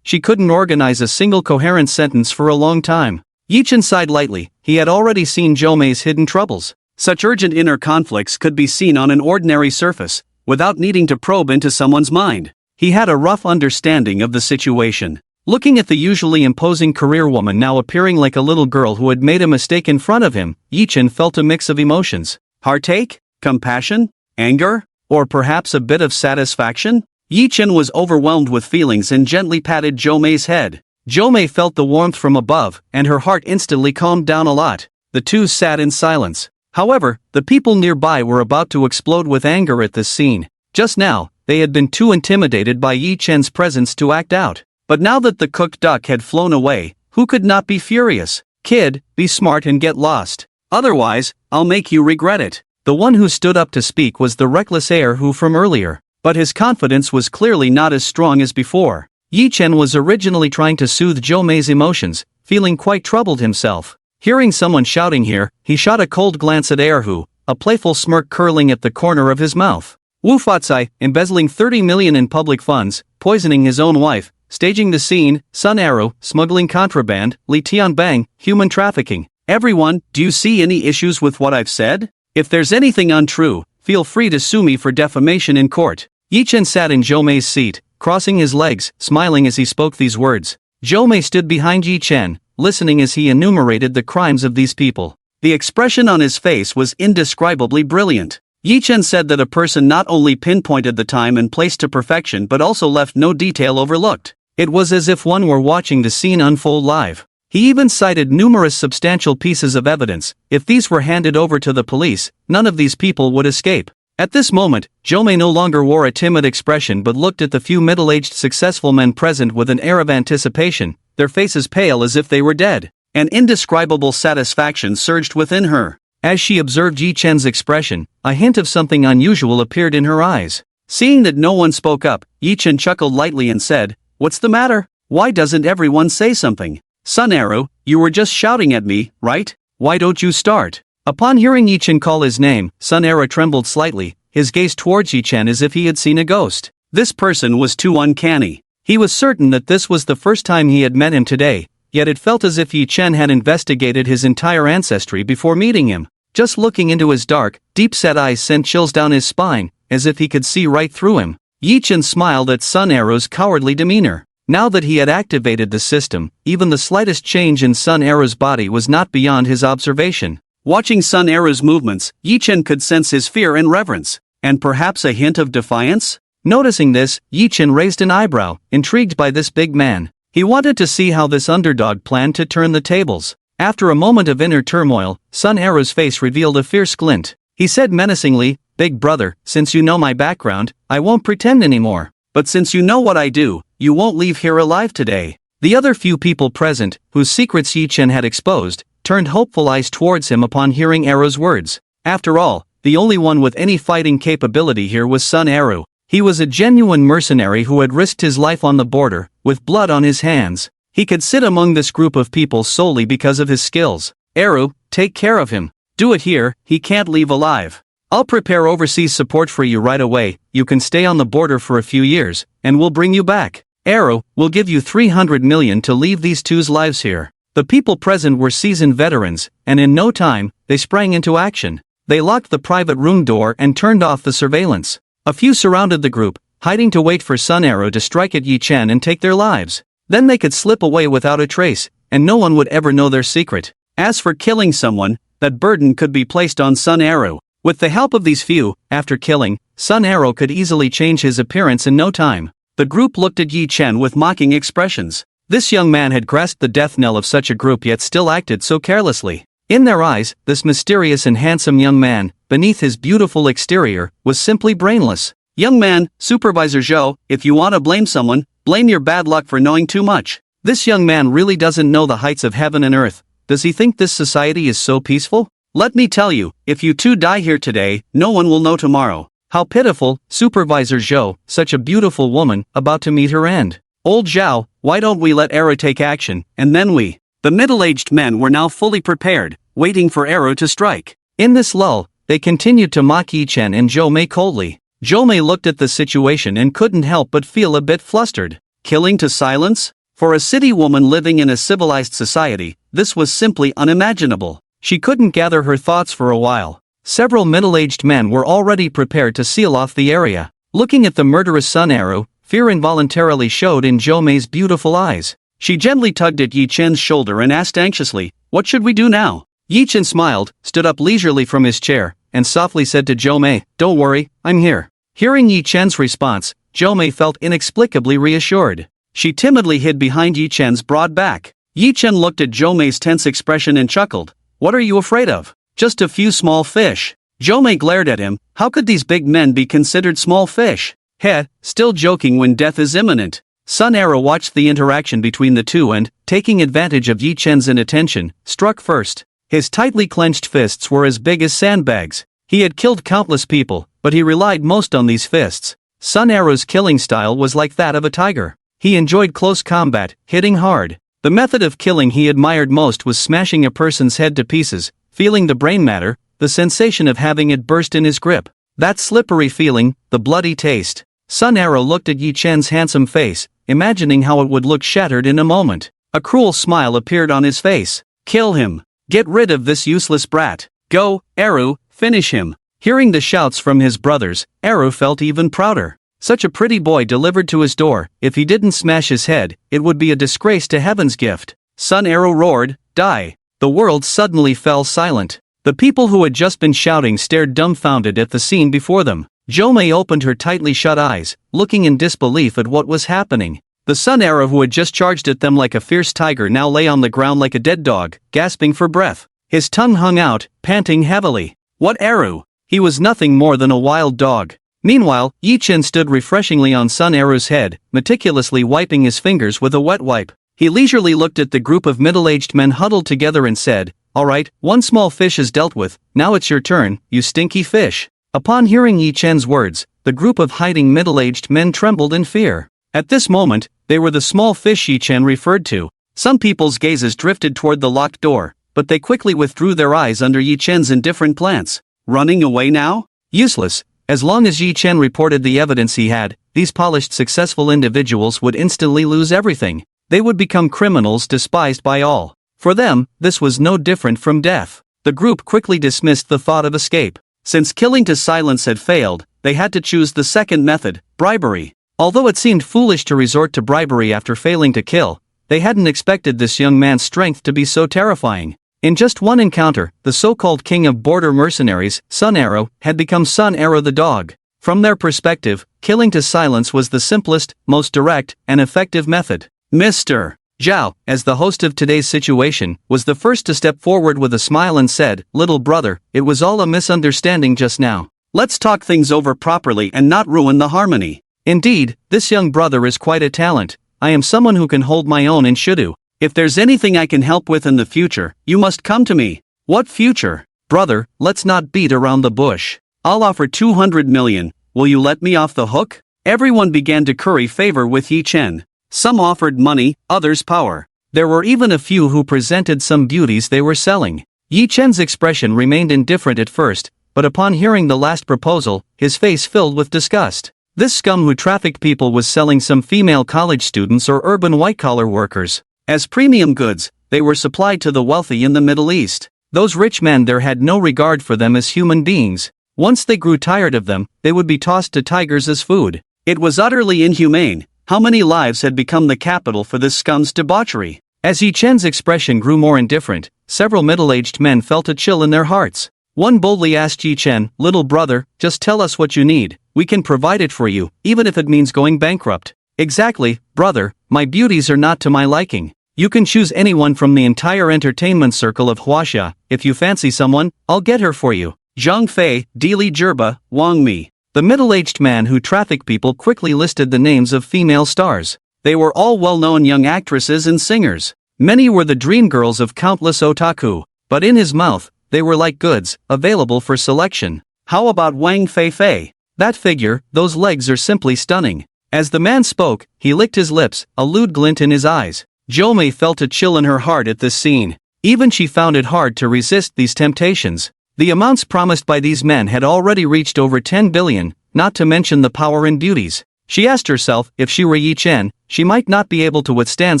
she couldn't organize a single coherent sentence for a long time. Yichen sighed lightly. He had already seen Jomei's hidden troubles. Such urgent inner conflicts could be seen on an ordinary surface, without needing to probe into someone's mind. He had a rough understanding of the situation. Looking at the usually imposing career woman now appearing like a little girl who had made a mistake in front of him, Yichen felt a mix of emotions. Heartache? Compassion? Anger? Or perhaps a bit of satisfaction? Yichen was overwhelmed with feelings and gently patted Jomei's head. Jomei felt the warmth from above, and her heart instantly calmed down a lot. The two sat in silence. However, the people nearby were about to explode with anger at this scene. Just now, they had been too intimidated by Yichen's presence to act out. But now that the cooked duck had flown away, who could not be furious? Kid, be smart and get lost. Otherwise, I'll make you regret it. The one who stood up to speak was the reckless heir who from earlier. But his confidence was clearly not as strong as before. Yichen was originally trying to soothe Jomei's emotions, feeling quite troubled himself. Hearing someone shouting here, he shot a cold glance at Erhu, a playful smirk curling at the corner of his mouth. Wu Fatsai, embezzling 30 million in public funds, poisoning his own wife, staging the scene, Sun Arrow, smuggling contraband, Li Tianbang, human trafficking. Everyone, do you see any issues with what I've said? If there's anything untrue, feel free to sue me for defamation in court. Yichen sat in Jomei's seat, crossing his legs, smiling as he spoke these words. Jomei stood behind Yichen, listening as he enumerated the crimes of these people. The expression on his face was indescribably brilliant. Yichen said that a person not only pinpointed the time and place to perfection but also left no detail overlooked. It was as if one were watching the scene unfold live. He even cited numerous substantial pieces of evidence. If these were handed over to the police, none of these people would escape. At this moment, Jomei no longer wore a timid expression but looked at the few middle-aged successful men present with an air of anticipation, their faces pale as if they were dead. An indescribable satisfaction surged within her. As she observed Yichen's expression, a hint of something unusual appeared in her eyes. Seeing that no one spoke up, Yichen chuckled lightly and said, "What's the matter? Why doesn't everyone say something? Sun Arrow, you were just shouting at me, right? Why don't you start?" Upon hearing Yichen call his name, Sun Arrow trembled slightly, his gaze towards Yichen as if he had seen a ghost. This person was too uncanny. He was certain that this was the first time he had met him today, yet it felt as if Yichen had investigated his entire ancestry before meeting him. Just looking into his dark, deep-set eyes sent chills down his spine, as if he could see right through him. Yichen smiled at Sun Arrow's cowardly demeanor. Now that he had activated the system, even the slightest change in Sun Arrow's body was not beyond his observation. Watching Sun Arrow's movements, Yichen could sense his fear and reverence, and perhaps a hint of defiance? Noticing this, Yichen raised an eyebrow, intrigued by this big man. He wanted to see how this underdog planned to turn the tables. After a moment of inner turmoil, Sun Arrow's face revealed a fierce glint. He said menacingly, "Big brother, since you know my background, I won't pretend anymore. But since you know what I do, you won't leave here alive today." The other few people present, whose secrets Yichen had exposed, turned hopeful eyes towards him upon hearing Arrow's words. After all, the only one with any fighting capability here was Sun Arrow. He was a genuine mercenary who had risked his life on the border, with blood on his hands. He could sit among this group of people solely because of his skills. Arrow, take care of him. Do it here, he can't leave alive. I'll prepare overseas support for you right away. You can stay on the border for a few years, and we'll bring you back. Arrow, we'll give you 300 million to leave these two's lives here. The people present were seasoned veterans, and in no time, they sprang into action. They locked the private room door and turned off the surveillance. A few surrounded the group, hiding to wait for Sun Arrow to strike at Yichen and take their lives. Then they could slip away without a trace, and no one would ever know their secret. As for killing someone, that burden could be placed on Sun Arrow. With the help of these few, after killing, Sun Arrow could easily change his appearance in no time. The group looked at Yichen with mocking expressions. This young man had grasped the death knell of such a group yet still acted so carelessly. In their eyes, this mysterious and handsome young man, beneath his beautiful exterior, was simply brainless. "Young man, Supervisor Zhou, if you want to blame someone, blame your bad luck for knowing too much. This young man really doesn't know the heights of heaven and earth. Does he think this society is so peaceful? Let me tell you, if you two die here today, no one will know tomorrow." How pitiful, Supervisor Zhou, such a beautiful woman, about to meet her end. "Old Zhao, why don't we let Arrow take action, and then we..." The middle-aged men were now fully prepared, waiting for Arrow to strike. In this lull, they continued to mock Yichen and Jomei coldly. Jomei looked at the situation and couldn't help but feel a bit flustered. Killing to silence? For a city woman living in a civilized society, this was simply unimaginable. She couldn't gather her thoughts for a while. Several middle-aged men were already prepared to seal off the area. Looking at the murderous sun arrow, fear involuntarily showed in Jo Mei's beautiful eyes. She gently tugged at Yi Chen's shoulder and asked anxiously, "What should we do now?" Yi Chen smiled, stood up leisurely from his chair, and softly said to Jo Mei, "Don't worry, I'm here." Hearing Yi Chen's response, Jo Mei felt inexplicably reassured. She timidly hid behind Yi Chen's broad back. Yi Chen looked at Jo Mei's tense expression and chuckled. "What are you afraid of? Just a few small fish." Jo Mei glared at him. How could these big men be considered small fish? Heh, still joking when death is imminent. Sun Arrow watched the interaction between the two and, taking advantage of Yi Chen's inattention, struck first. His tightly clenched fists were as big as sandbags. He had killed countless people, but he relied most on these fists. Sun Arrow's killing style was like that of a tiger. He enjoyed close combat, hitting hard. The method of killing he admired most was smashing a person's head to pieces, feeling the brain matter, the sensation of having it burst in his grip. That slippery feeling, the bloody taste. Sun Arrow looked at Yi Chen's handsome face, imagining how it would look shattered in a moment. A cruel smile appeared on his face. "Kill him. Get rid of this useless brat. Go, Arrow, finish him." Hearing the shouts from his brothers, Arrow felt even prouder. Such a pretty boy delivered to his door. If he didn't smash his head, it would be a disgrace to heaven's gift. Sun Arrow roared, "Die." The world suddenly fell silent. The people who had just been shouting stared dumbfounded at the scene before them. Jo Mei opened her tightly shut eyes, looking in disbelief at what was happening. The Sun Arrow who had just charged at them like a fierce tiger now lay on the ground like a dead dog, gasping for breath. His tongue hung out, panting heavily. What arrow? He was nothing more than a wild dog. Meanwhile, Yi Chen stood refreshingly on Sun Arrow's head, meticulously wiping his fingers with a wet wipe. He leisurely looked at the group of middle-aged men huddled together and said, "All right, one small fish is dealt with, now it's your turn, you stinky fish." Upon hearing Yi Chen's words, the group of hiding middle-aged men trembled in fear. At this moment, they were the small fish Yi Chen referred to. Some people's gazes drifted toward the locked door, but they quickly withdrew their eyes under Yi Chen's indifferent glance. Running away now? Useless. As long as Yi Chen reported the evidence he had, these polished successful individuals would instantly lose everything. They would become criminals despised by all. For them, this was no different from death. The group quickly dismissed the thought of escape. Since killing to silence had failed, they had to choose the second method, bribery. Although it seemed foolish to resort to bribery after failing to kill, they hadn't expected this young man's strength to be so terrifying. In just one encounter, the so-called king of border mercenaries, Sun Arrow, had become Sun Arrow the dog. From their perspective, killing to silence was the simplest, most direct, and effective method. Mr. Zhao, as the host of today's situation, was the first to step forward with a smile and said, "Little brother, it was all a misunderstanding just now. Let's talk things over properly and not ruin the harmony." Indeed, this young brother is quite a talent. I am someone who can hold my own in Shudu. If there's anything I can help with in the future, you must come to me. What future? Brother, let's not beat around the bush. I'll offer 200 million. Will you let me off the hook? Everyone began to curry favor with Yi Chen. Some offered money, others power. There were even a few who presented some beauties they were selling. Yi Chen's expression remained indifferent at first, but upon hearing the last proposal, his face filled with disgust. This scum who trafficked people was selling some female college students or urban white-collar workers. As premium goods, they were supplied to the wealthy in the Middle East. Those rich men there had no regard for them as human beings. Once they grew tired of them, they would be tossed to tigers as food. It was utterly inhumane. How many lives had become the capital for this scum's debauchery? As Yi Chen's expression grew more indifferent, several middle-aged men felt a chill in their hearts. One boldly asked Yi Chen, "Little brother, just tell us what you need. We can provide it for you, even if it means going bankrupt." "Exactly, brother, my beauties are not to my liking. You can choose anyone from the entire entertainment circle of Huaxia. If you fancy someone, I'll get her for you. Zhang Fei, Dili Zhiba, Wang Mi." The middle-aged man who trafficked people quickly listed the names of female stars. They were all well-known young actresses and singers. Many were the dream girls of countless otaku, but in his mouth, they were like goods, available for selection. How about Wang Fei? That figure, those legs are simply stunning. As the man spoke, he licked his lips, a lewd glint in his eyes. Jo Mei felt a chill in her heart at this scene. Even she found it hard to resist these temptations. The amounts promised by these men had already reached over 10 billion, not to mention the power and beauties. She asked herself, if she were Yi Chen, she might not be able to withstand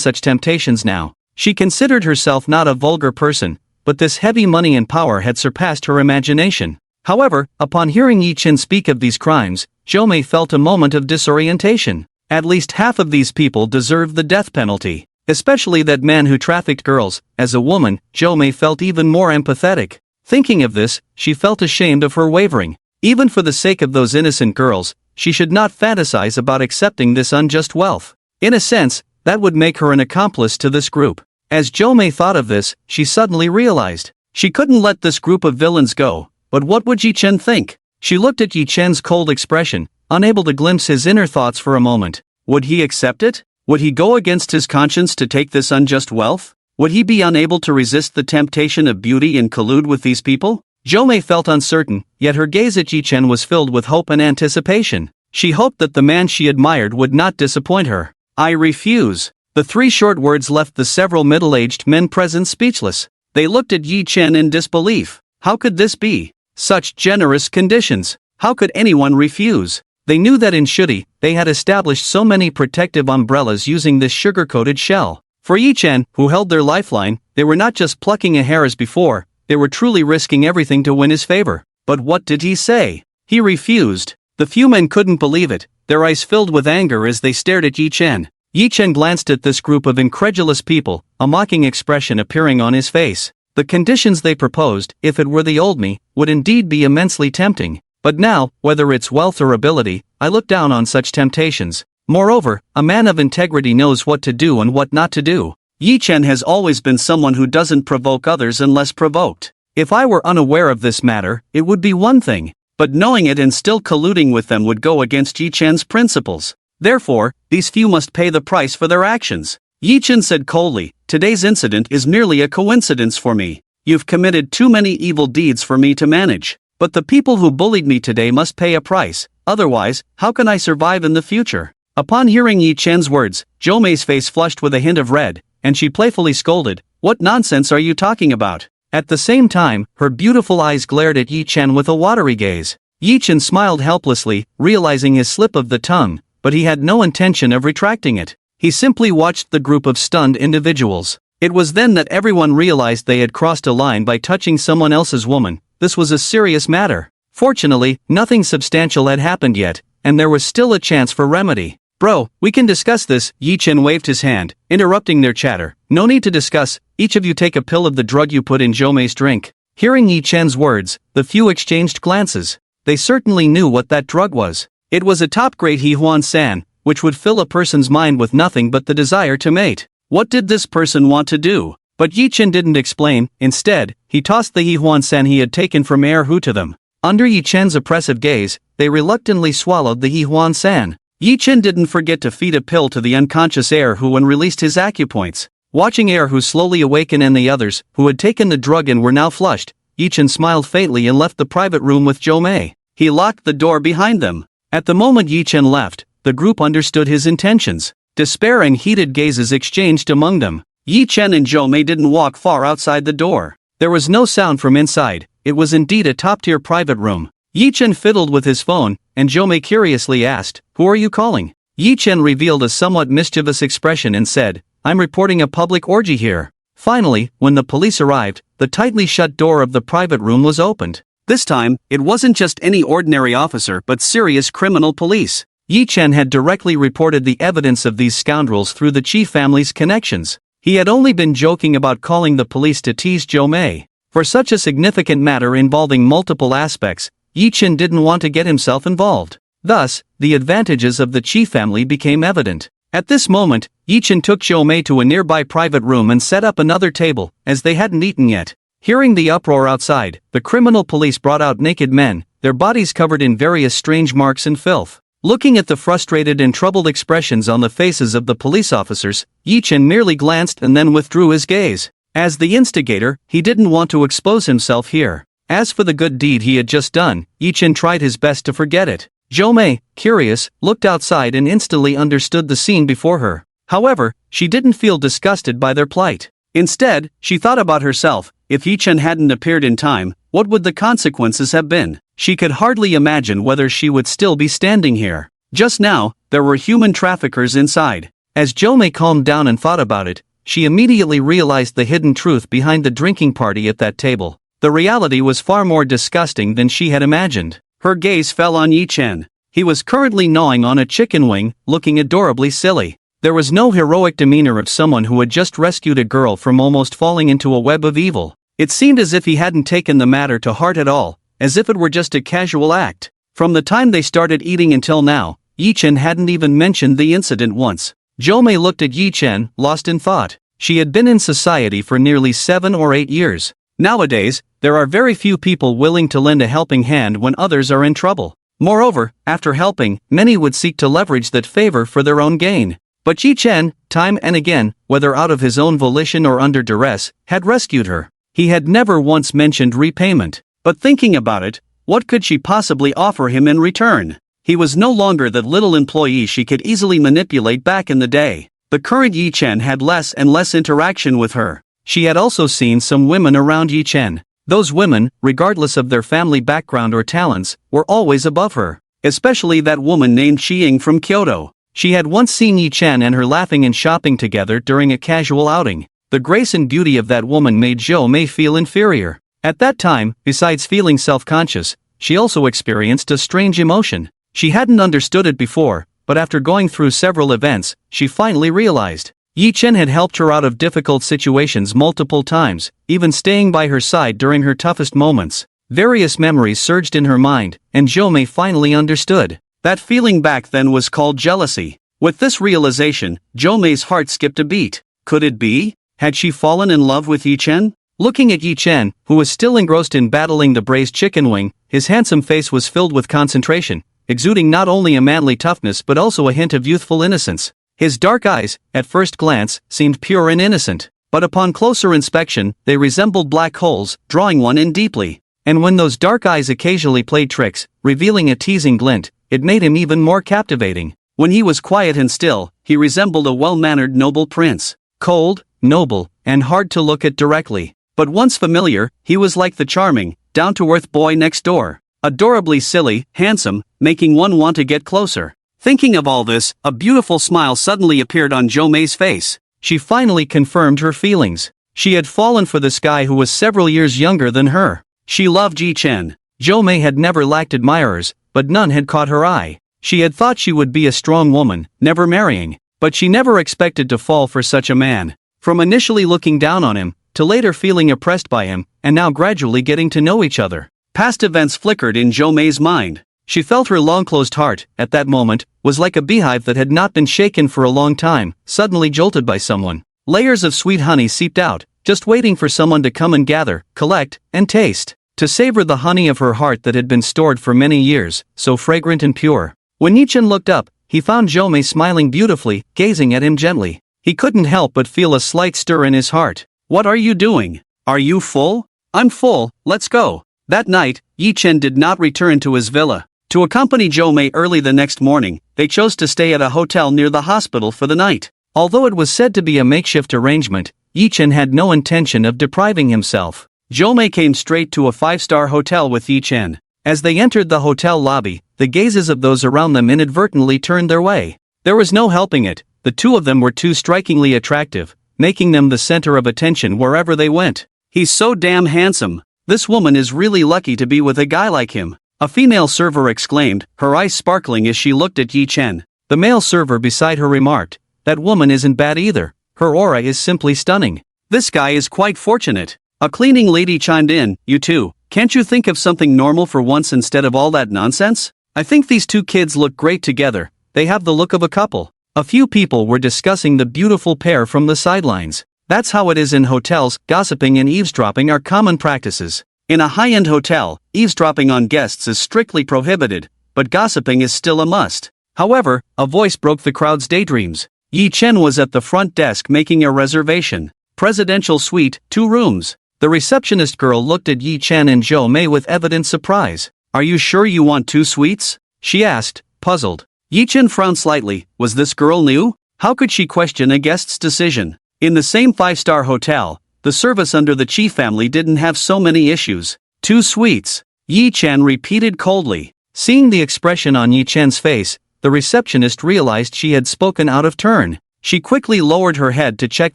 such temptations now. She considered herself not a vulgar person, but this heavy money and power had surpassed her imagination. However, upon hearing Yi Chen speak of these crimes, Zhou felt a moment of disorientation. At least half of these people deserved the death penalty. Especially that man who trafficked girls. As a woman, Zhou felt even more empathetic. Thinking of this, she felt ashamed of her wavering. Even for the sake of those innocent girls, she should not fantasize about accepting this unjust wealth. In a sense, that would make her an accomplice to this group. As Zhou thought of this, she suddenly realized she couldn't let this group of villains go. But what would Yi Chen think? She looked at Yi Chen's cold expression, unable to glimpse his inner thoughts for a moment. Would he accept it? Would he go against his conscience to take this unjust wealth? Would he be unable to resist the temptation of beauty and collude with these people? Zhou felt uncertain, yet her gaze at Yi Chen was filled with hope and anticipation. She hoped that the man she admired would not disappoint her. I refuse. The 3 short words left the several middle-aged men present speechless. They looked at Yi Chen in disbelief. How could this be? Such generous conditions. How could anyone refuse? They knew that in Shudi, they had established so many protective umbrellas using this sugar-coated shell. For Yi Chen, who held their lifeline, they were not just plucking a hair as before, they were truly risking everything to win his favor. But what did he say? He refused. The few men couldn't believe it, their eyes filled with anger as they stared at Yi Chen. Yi Chen glanced at this group of incredulous people, a mocking expression appearing on his face. The conditions they proposed, if it were the old me, would indeed be immensely tempting. But now, whether it's wealth or ability, I look down on such temptations. Moreover, a man of integrity knows what to do and what not to do. Yi Chen has always been someone who doesn't provoke others unless provoked. If I were unaware of this matter, it would be one thing. But knowing it and still colluding with them would go against Yi Chen's principles. Therefore, these few must pay the price for their actions. Yi Chen said coldly, today's incident is merely a coincidence for me. You've committed too many evil deeds for me to manage. But the people who bullied me today must pay a price, otherwise, how can I survive in the future? Upon hearing Yi Chen's words, Zhou face flushed with a hint of red, and she playfully scolded, what nonsense are you talking about? At the same time, her beautiful eyes glared at Yi Chen with a watery gaze. Yi Chen smiled helplessly, realizing his slip of the tongue, but he had no intention of retracting it. He simply watched the group of stunned individuals. It was then that everyone realized they had crossed a line by touching someone else's woman. This was a serious matter. Fortunately, nothing substantial had happened yet, and there was still a chance for remedy. Bro, we can discuss this. Yi Chen waved his hand, interrupting their chatter. No need to discuss, each of you take a pill of the drug you put in Zhou's drink. Hearing Yi Chen's words, the few exchanged glances. They certainly knew what that drug was. It was a top-grade Yihuan San, which would fill a person's mind with nothing but the desire to mate. What did this person want to do? But Yi Chen didn't explain. Instead, he tossed the Yihuan San he had taken from Erhu to them. Under Yi Chen's oppressive gaze, they reluctantly swallowed the Yihuan San. Yi Chen didn't forget to feed a pill to the unconscious Erhu and released his acupoints. Watching Erhu slowly awaken and the others, who had taken the drug and were now flushed, Yi Chen smiled faintly and left the private room with Zhou. He locked the door behind them. At the moment Yi Chen left, the group understood his intentions. Despair and heated gazes exchanged among them. Yi Chen and Zhou didn't walk far outside the door. There was no sound from inside. It was indeed a top-tier private room. Yi Chen fiddled with his phone, and Zhou curiously asked, "Who are you calling?" Yi Chen revealed a somewhat mischievous expression and said, "I'm reporting a public orgy here." Finally, when the police arrived, the tightly shut door of the private room was opened. This time, it wasn't just any ordinary officer but serious criminal police. Yi Chen had directly reported the evidence of these scoundrels through the Qi family's connections. He had only been joking about calling the police to tease Zhou. For such a significant matter involving multiple aspects, Yi Chen didn't want to get himself involved. Thus, the advantages of the Qi family became evident. At this moment, Yi Chen took Zhou to a nearby private room and set up another table, as they hadn't eaten yet. Hearing the uproar outside, the criminal police brought out naked men, their bodies covered in various strange marks and filth. Looking at the frustrated and troubled expressions on the faces of the police officers, Yi Chen merely glanced and then withdrew his gaze. As the instigator, he didn't want to expose himself here. As for the good deed he had just done, Yi Chen tried his best to forget it. Zhou, curious, looked outside and instantly understood the scene before her. However, she didn't feel disgusted by their plight. Instead, she thought about herself. If Yi Chen hadn't appeared in time, what would the consequences have been? She could hardly imagine whether she would still be standing here. Just now, there were human traffickers inside. As Jo-mei calmed down and thought about it, she immediately realized the hidden truth behind the drinking party at that table. The reality was far more disgusting than she had imagined. Her gaze fell on Yi-chen. He was currently gnawing on a chicken wing, looking adorably silly. There was no heroic demeanor of someone who had just rescued a girl from almost falling into a web of evil. It seemed as if he hadn't taken the matter to heart at all, as if it were just a casual act. From the time they started eating until now, Yi-chen hadn't even mentioned the incident once. Jo-mei looked at Yi-chen, lost in thought. She had been in society for nearly 7 or 8 years. Nowadays, there are very few people willing to lend a helping hand when others are in trouble. Moreover, after helping, many would seek to leverage that favor for their own gain. But Yi-chen, time and again, whether out of his own volition or under duress, had rescued her. He had never once mentioned repayment. But thinking about it, what could she possibly offer him in return? He was no longer that little employee she could easily manipulate back in the day. The current Yi-chen had less and less interaction with her. She had also seen some women around Yi-chen. Those women, regardless of their family background or talents, were always above her. Especially that woman named Chi-ying from Kyoto. She had once seen Yi-chen and her laughing and shopping together during a casual outing. The grace and beauty of that woman made Jo-mei feel inferior. At that time, besides feeling self-conscious, she also experienced a strange emotion. She hadn't understood it before, but after going through several events, she finally realized. Yi-chen had helped her out of difficult situations multiple times, even staying by her side during her toughest moments. Various memories surged in her mind, and Jo-mei finally understood. That feeling back then was called jealousy. With this realization, Jo-mei's heart skipped a beat. Could it be? Had she fallen in love with Yi-chen? Looking at Yi-chen, who was still engrossed in battling the braised chicken wing, his handsome face was filled with concentration, exuding not only a manly toughness but also a hint of youthful innocence. His dark eyes, at first glance, seemed pure and innocent, but upon closer inspection, they resembled black holes, drawing one in deeply. And when those dark eyes occasionally played tricks, revealing a teasing glint, it made him even more captivating. When he was quiet and still, he resembled a well-mannered noble prince. Cold, noble, and hard to look at directly. But once familiar, he was like the charming, down-to-earth boy next door. Adorably silly, handsome, making one want to get closer. Thinking of all this, a beautiful smile suddenly appeared on Jo-mei's face. She finally confirmed her feelings. She had fallen for this guy who was several years younger than her. She loved Yi-chen. Jo-mei had never lacked admirers, but none had caught her eye. She had thought she would be a strong woman, never marrying, but she never expected to fall for such a man. From initially looking down on him, to later feeling oppressed by him, and now gradually getting to know each other. Past events flickered in Jo-mei's mind. She felt her long-closed heart, at that moment, was like a beehive that had not been shaken for a long time, suddenly jolted by someone. Layers of sweet honey seeped out, just waiting for someone to come and gather, collect, and taste. To savor the honey of her heart that had been stored for many years, so fragrant and pure. When Yi-chen looked up, he found Jo-mei smiling beautifully, gazing at him gently. He couldn't help but feel a slight stir in his heart. "What are you doing? Are you full?" "I'm full, let's go." That night, Yi-chen did not return to his villa. To accompany Jo-mei early the next morning, they chose to stay at a hotel near the hospital for the night. Although it was said to be a makeshift arrangement, Yi-chen had no intention of depriving himself. Jo-mei came straight to a 5-star hotel with Yi-chen. As they entered the hotel lobby, the gazes of those around them inadvertently turned their way. There was no helping it, the two of them were too strikingly attractive, making them the center of attention wherever they went. "He's so damn handsome. This woman is really lucky to be with a guy like him," a female server exclaimed, her eyes sparkling as she looked at Yi-chen. The male server beside her remarked, "That woman isn't bad either. Her aura is simply stunning. This guy is quite fortunate." A cleaning lady chimed in, "You too. Can't you think of something normal for once instead of all that nonsense? I think these two kids look great together. They have the look of a couple." A few people were discussing the beautiful pair from the sidelines. That's how it is in hotels. Gossiping and eavesdropping are common practices. In a high-end hotel, eavesdropping on guests is strictly prohibited, but gossiping is still a must. However, a voice broke the crowd's daydreams. Yi-chen was at the front desk making a reservation. Presidential suite, 2 rooms. The receptionist girl looked at Yi-chen and Jo-mei with evident surprise. "Are you sure you want 2 suites?" she asked, puzzled. Yi-chen frowned slightly. Was this girl new? How could she question a guest's decision? In the same 5-star hotel, the service under the Chi family didn't have so many issues. 2 suites, Yi-chen repeated coldly. Seeing the expression on Yi-chen's face, the receptionist realized she had spoken out of turn. She quickly lowered her head to check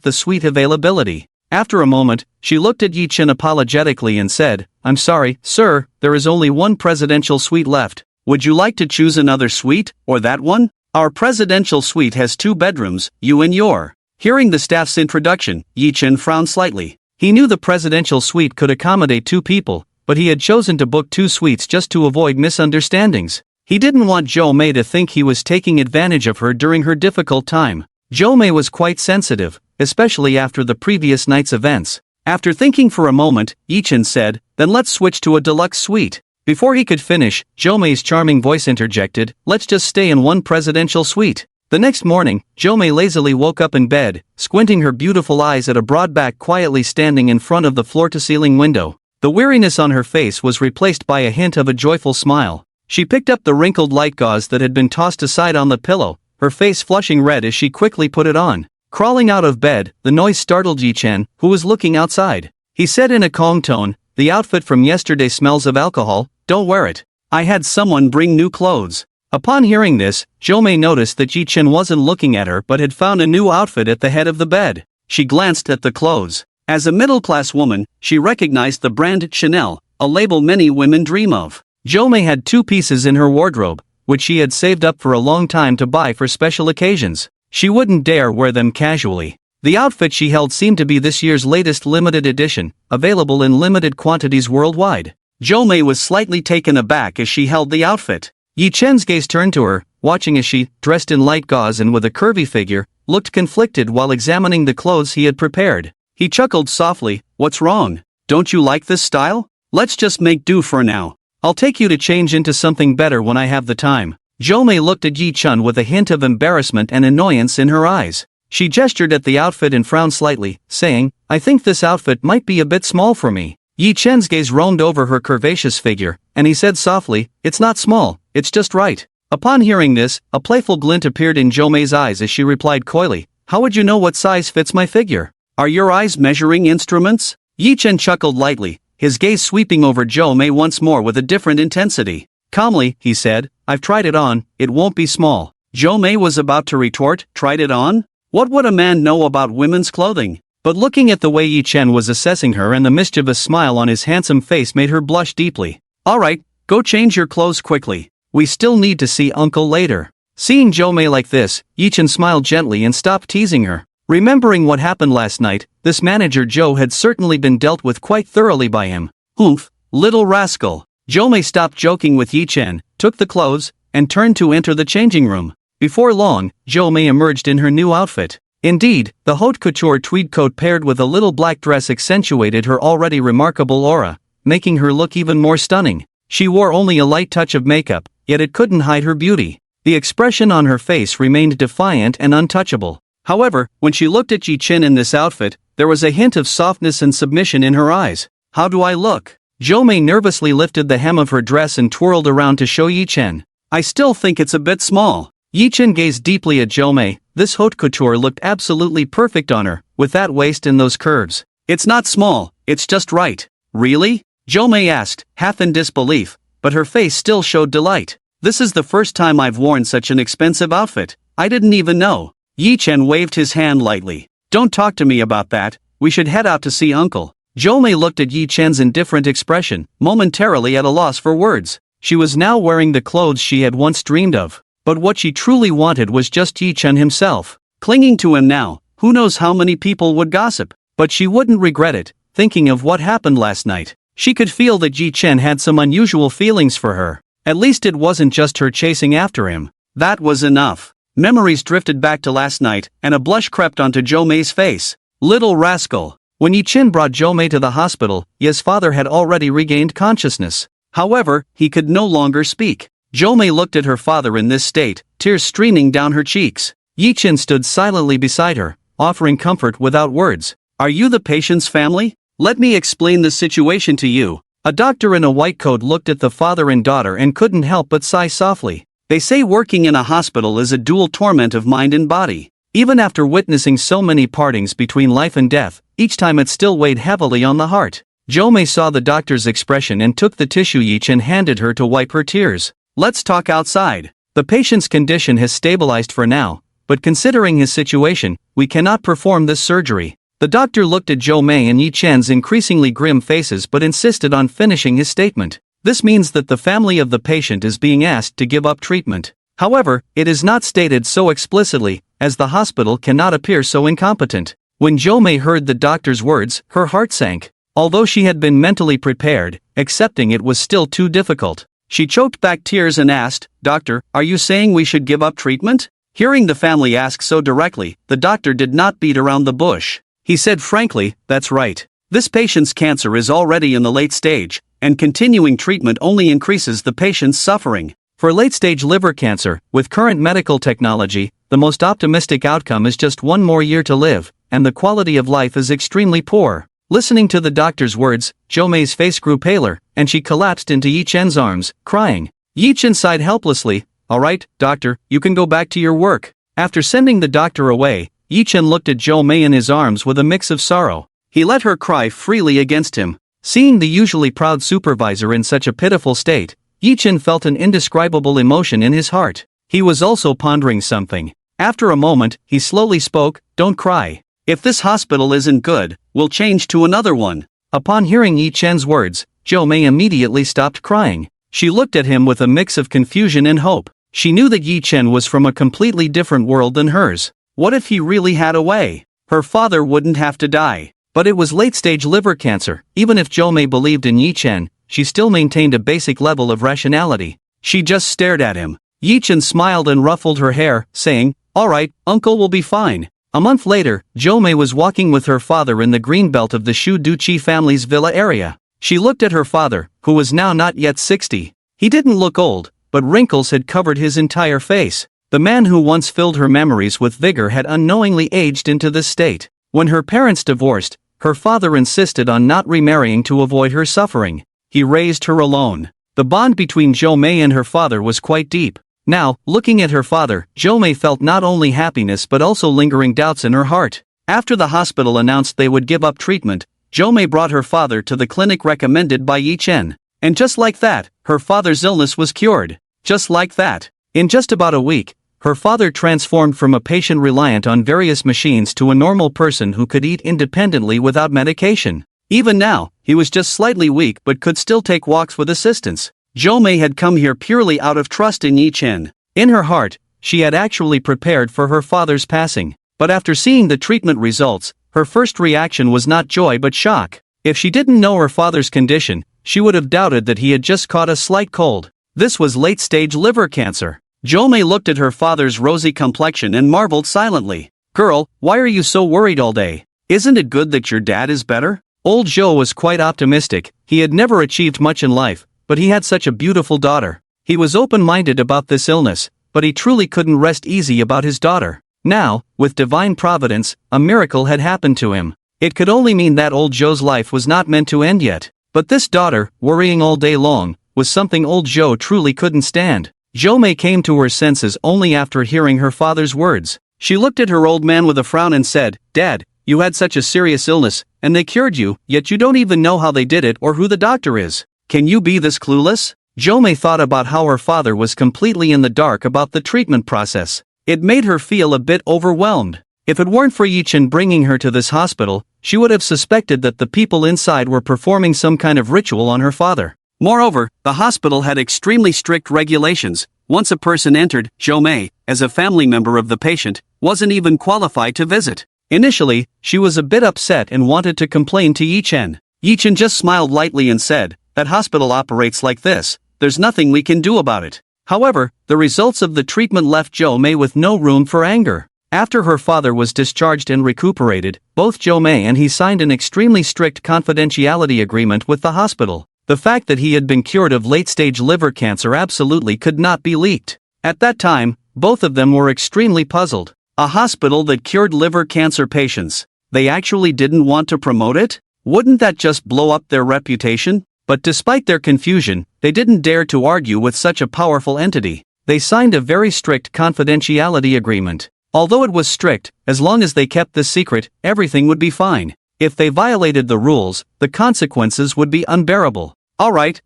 the suite availability. After a moment, she looked at Yi-Chen apologetically and said, "I'm sorry, sir, there is only one presidential suite left. Would you like to choose another suite, or that one? Our presidential suite has 2 bedrooms, you and your." Hearing the staff's introduction, Yi-Chen frowned slightly. He knew the presidential suite could accommodate 2 people, but he had chosen to book 2 suites just to avoid misunderstandings. He didn't want Jo-Mei to think he was taking advantage of her during her difficult time. Jo-Mei was quite sensitive, especially after the previous night's events. After thinking for a moment, Yi-Chen said, "Then let's switch to a deluxe suite." Before he could finish, Jo-Mei's charming voice interjected, "Let's just stay in one presidential suite." The next morning, Jo-Mei lazily woke up in bed, squinting her beautiful eyes at a broad back quietly standing in front of the floor-to-ceiling window. The weariness on her face was replaced by a hint of a joyful smile. She picked up the wrinkled light gauze that had been tossed aside on the pillow, her face flushing red as she quickly put it on. Crawling out of bed, the noise startled Yi-Chen, who was looking outside. He said in a calm tone, "The outfit from yesterday smells of alcohol, don't wear it. I had someone bring new clothes." Upon hearing this, Jo-Mei noticed that Yi-Chen wasn't looking at her but had found a new outfit at the head of the bed. She glanced at the clothes. As a middle-class woman, she recognized the brand Chanel, a label many women dream of. Jo-Mei had 2 pieces in her wardrobe, which she had saved up for a long time to buy for special occasions. She wouldn't dare wear them casually. The outfit she held seemed to be this year's latest limited edition, available in limited quantities worldwide. Jo-Mei was slightly taken aback as she held the outfit. Yi-Chen's gaze turned to her, watching as she, dressed in light gauze and with a curvy figure, looked conflicted while examining the clothes he had prepared. He chuckled softly, "What's wrong? Don't you like this style? Let's just make do for now. I'll take you to change into something better when I have the time." Jo-Mei looked at Yi-Chen with a hint of embarrassment and annoyance in her eyes. She gestured at the outfit and frowned slightly, saying, "I think this outfit might be a bit small for me." Yi-Chen's gaze roamed over her curvaceous figure, and he said softly, "It's not small, it's just right." Upon hearing this, a playful glint appeared in Jo-Mei's eyes as she replied coyly, "How would you know what size fits my figure? Are your eyes measuring instruments?" Yi-Chen chuckled lightly, his gaze sweeping over Jo-Mei once more with a different intensity. Calmly, he said, "I've tried it on, it won't be small." Jo-Mei was about to retort, "Tried it on? What would a man know about women's clothing?" But looking at the way Yi-Chen was assessing her and the mischievous smile on his handsome face made her blush deeply. "Alright, go change your clothes quickly. We still need to see Uncle later." Seeing Jo-Mei like this, Yi-Chen smiled gently and stopped teasing her. Remembering what happened last night, this manager Joe had certainly been dealt with quite thoroughly by him. "Humph, little rascal." Jo-Mei stopped joking with Yi-Chen, took the clothes, and turned to enter the changing room. Before long, Jo-Mei emerged in her new outfit. Indeed, the haute couture tweed coat paired with a little black dress accentuated her already remarkable aura, making her look even more stunning. She wore only a light touch of makeup, yet it couldn't hide her beauty. The expression on her face remained defiant and untouchable. However, when she looked at Yi-Chen in this outfit, there was a hint of softness and submission in her eyes. "How do I look?" Jo-Mei nervously lifted the hem of her dress and twirled around to show Yi-Chen. "I still think it's a bit small." Yi-Chen gazed deeply at Jo-Mei. This haute couture looked absolutely perfect on her, with that waist and those curves. "It's not small, it's just right." "Really?" Jo-Mei asked, half in disbelief, but her face still showed delight. "This is the first time I've worn such an expensive outfit. I didn't even know." Yi-Chen waved his hand lightly. "Don't talk to me about that, we should head out to see Uncle." Jo-Mei looked at Yi-Chen's indifferent expression, momentarily at a loss for words. She was now wearing the clothes she had once dreamed of. But what she truly wanted was just Yi-Chen himself. Clinging to him now, who knows how many people would gossip. But she wouldn't regret it, thinking of what happened last night. She could feel that Yi-Chen had some unusual feelings for her. At least it wasn't just her chasing after him. That was enough. Memories drifted back to last night, and a blush crept onto Jo-Mei's face. Little rascal. When Yi-Chen brought Jo-Mei to the hospital, Ye's father had already regained consciousness. However, he could no longer speak. Jo-Mei looked at her father in this state, tears streaming down her cheeks. Yi-Chen stood silently beside her, offering comfort without words. "Are you the patient's family? Let me explain the situation to you." A doctor in a white coat looked at the father and daughter and couldn't help but sigh softly. They say working in a hospital is a dual torment of mind and body. Even after witnessing so many partings between life and death, each time it still weighed heavily on the heart. Jo-Mei saw the doctor's expression and took the tissue Yi-Chen handed her to wipe her tears. "Let's talk outside." The patient's condition has stabilized for now, but considering his situation, we cannot perform this surgery. The doctor looked at Jo Mei and Yi Chen's increasingly grim faces but insisted on finishing his statement. This means that the family of the patient is being asked to give up treatment. However, it is not stated so explicitly, as the hospital cannot appear so incompetent. When Jo Mei heard the doctor's words, her heart sank. Although she had been mentally prepared, accepting it was still too difficult. She choked back tears and asked, "Doctor, are you saying we should give up treatment?" Hearing the family ask so directly, the doctor did not beat around the bush. He said frankly, "That's right. This patient's cancer is already in the late stage, and continuing treatment only increases the patient's suffering. For late-stage liver cancer, with current medical technology, the most optimistic outcome is just 1 more year to live, and the quality of life is extremely poor." Listening to the doctor's words, Jo Mei's face grew paler, and she collapsed into Yi Chen's arms, crying. Yi Chen sighed helplessly. "All right, doctor, you can go back to your work." After sending the doctor away, Yi Chen looked at Jo Mei in his arms with a mix of sorrow. He let her cry freely against him. Seeing the usually proud supervisor in such a pitiful state, Yi Chen felt an indescribable emotion in his heart. He was also pondering something. After a moment, he slowly spoke, "Don't cry. If this hospital isn't good, we'll change to another one." Upon hearing Yi Chen's words, Jo Mei immediately stopped crying. She looked at him with a mix of confusion and hope. She knew that Yi Chen was from a completely different world than hers. What if he really had a way? Her father wouldn't have to die. But it was late-stage liver cancer. Even if Jo Mei believed in Yi Chen, she still maintained a basic level of rationality. She just stared at him. Yi Chen smiled and ruffled her hair, saying, "All right, uncle will be fine." A month later, Jo Mei was walking with her father in the green belt of the Shu Duqi family's villa area. She looked at her father, who was now not yet 60. He didn't look old, but wrinkles had covered his entire face. The man who once filled her memories with vigor had unknowingly aged into this state. When her parents divorced, her father insisted on not remarrying to avoid her suffering. He raised her alone. The bond between Jo Mei and her father was quite deep. Now, looking at her father, Jo Mei felt not only happiness but also lingering doubts in her heart. After the hospital announced they would give up treatment, Jo Mei brought her father to the clinic recommended by Yi Chen. And just like that, her father's illness was cured. Just like that. In just about a week, her father transformed from a patient reliant on various machines to a normal person who could eat independently without medication. Even now, he was just slightly weak but could still take walks with assistance. Jo Mei had come here purely out of trust in Yi Chen. In her heart, she had actually prepared for her father's passing. But after seeing the treatment results, her first reaction was not joy but shock. If she didn't know her father's condition, she would have doubted that he had just caught a slight cold. This was late-stage liver cancer. Jo Mei looked at her father's rosy complexion and marveled silently. "Girl, why are you so worried all day? Isn't it good that your dad is better?" Old Zhou was quite optimistic. He had never achieved much in life, but he had such a beautiful daughter. He was open-minded about this illness, but he truly couldn't rest easy about his daughter. Now, with divine providence, a miracle had happened to him. It could only mean that old Zhou's life was not meant to end yet. But this daughter, worrying all day long, was something old Zhou truly couldn't stand. Jo Mei came to her senses only after hearing her father's words. She looked at her old man with a frown and said, "Dad, you had such a serious illness, and they cured you, yet you don't even know how they did it or who the doctor is. Can you be this clueless?" Jo Mei thought about how her father was completely in the dark about the treatment process. It made her feel a bit overwhelmed. If it weren't for Yi Chen bringing her to this hospital, she would have suspected that the people inside were performing some kind of ritual on her father. Moreover, the hospital had extremely strict regulations. Once a person entered, Jo Mei, as a family member of the patient, wasn't even qualified to visit. Initially, she was a bit upset and wanted to complain to Yi Chen. Yi Chen just smiled lightly and said, "That hospital operates like this. There's nothing we can do about it." However, the results of the treatment left Jo Mei with no room for anger. After her father was discharged and recuperated, both Jo Mei and he signed an extremely strict confidentiality agreement with the hospital. The fact that he had been cured of late-stage liver cancer absolutely could not be leaked. At that time, both of them were extremely puzzled. A hospital that cured liver cancer patients. They actually didn't want to promote it? Wouldn't that just blow up their reputation? But despite their confusion, they didn't dare to argue with such a powerful entity. They signed a very strict confidentiality agreement. Although it was strict, as long as they kept this secret, everything would be fine. If they violated the rules, the consequences would be unbearable. All right,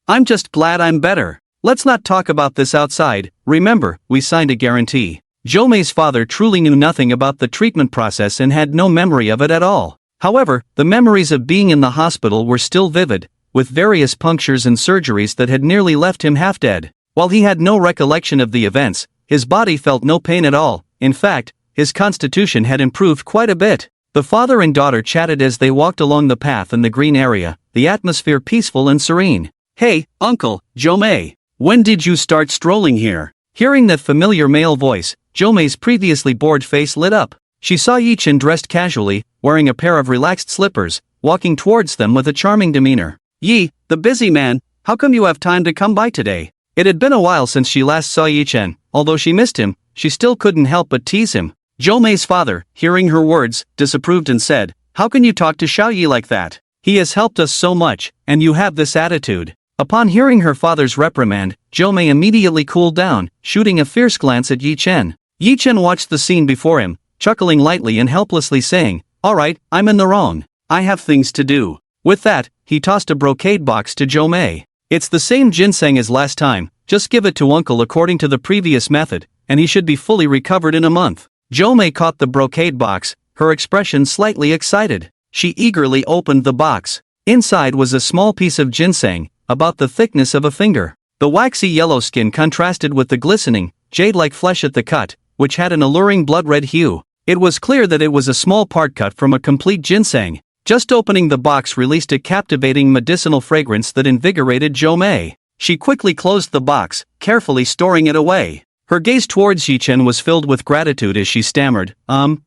I'm just glad I'm better. Let's not talk about this outside, remember, we signed a guarantee. Jo-mei's father truly knew nothing about the treatment process and had no memory of it at all. However, the memories of being in the hospital were still vivid, with various punctures and surgeries that had nearly left him half dead. While he had no recollection of the events, his body felt no pain at all. In fact, his constitution had improved quite a bit. The father and daughter chatted as they walked along the path in the green area, the atmosphere peaceful and serene. "Hey, Uncle, Jo-mei, when did you start strolling here?" Hearing that familiar male voice, Jo-mei's previously bored face lit up. She saw Yi-chan dressed casually, wearing a pair of relaxed slippers, walking towards them with a charming demeanor. "Yi, the busy man, how come you have time to come by today?" It had been a while since she last saw Yi-chan. Although she missed him, she still couldn't help but tease him. Jo-mei's father, hearing her words, disapproved and said, "How can you talk to Xiao-yi like that? He has helped us so much, and you have this attitude." Upon hearing her father's reprimand, Jo-mei immediately cooled down, shooting a fierce glance at Yi-chan. Yi-chan watched the scene before him, chuckling lightly and helplessly saying, "Alright, I'm in the wrong. I have things to do." With that, he tossed a brocade box to Jo-mei. "It's the same ginseng as last time, just give it to Uncle according to the previous method, and he should be fully recovered in a month." Jo-mei caught the brocade box, her expression slightly excited. She eagerly opened the box. Inside was a small piece of ginseng, about the thickness of a finger. The waxy yellow skin contrasted with the glistening, jade-like flesh at the cut, which had an alluring blood-red hue. It was clear that it was a small part cut from a complete ginseng. Just opening the box released a captivating medicinal fragrance that invigorated Jo-mei. She quickly closed the box, carefully storing it away. Her gaze towards Yi-chan was filled with gratitude as she stammered,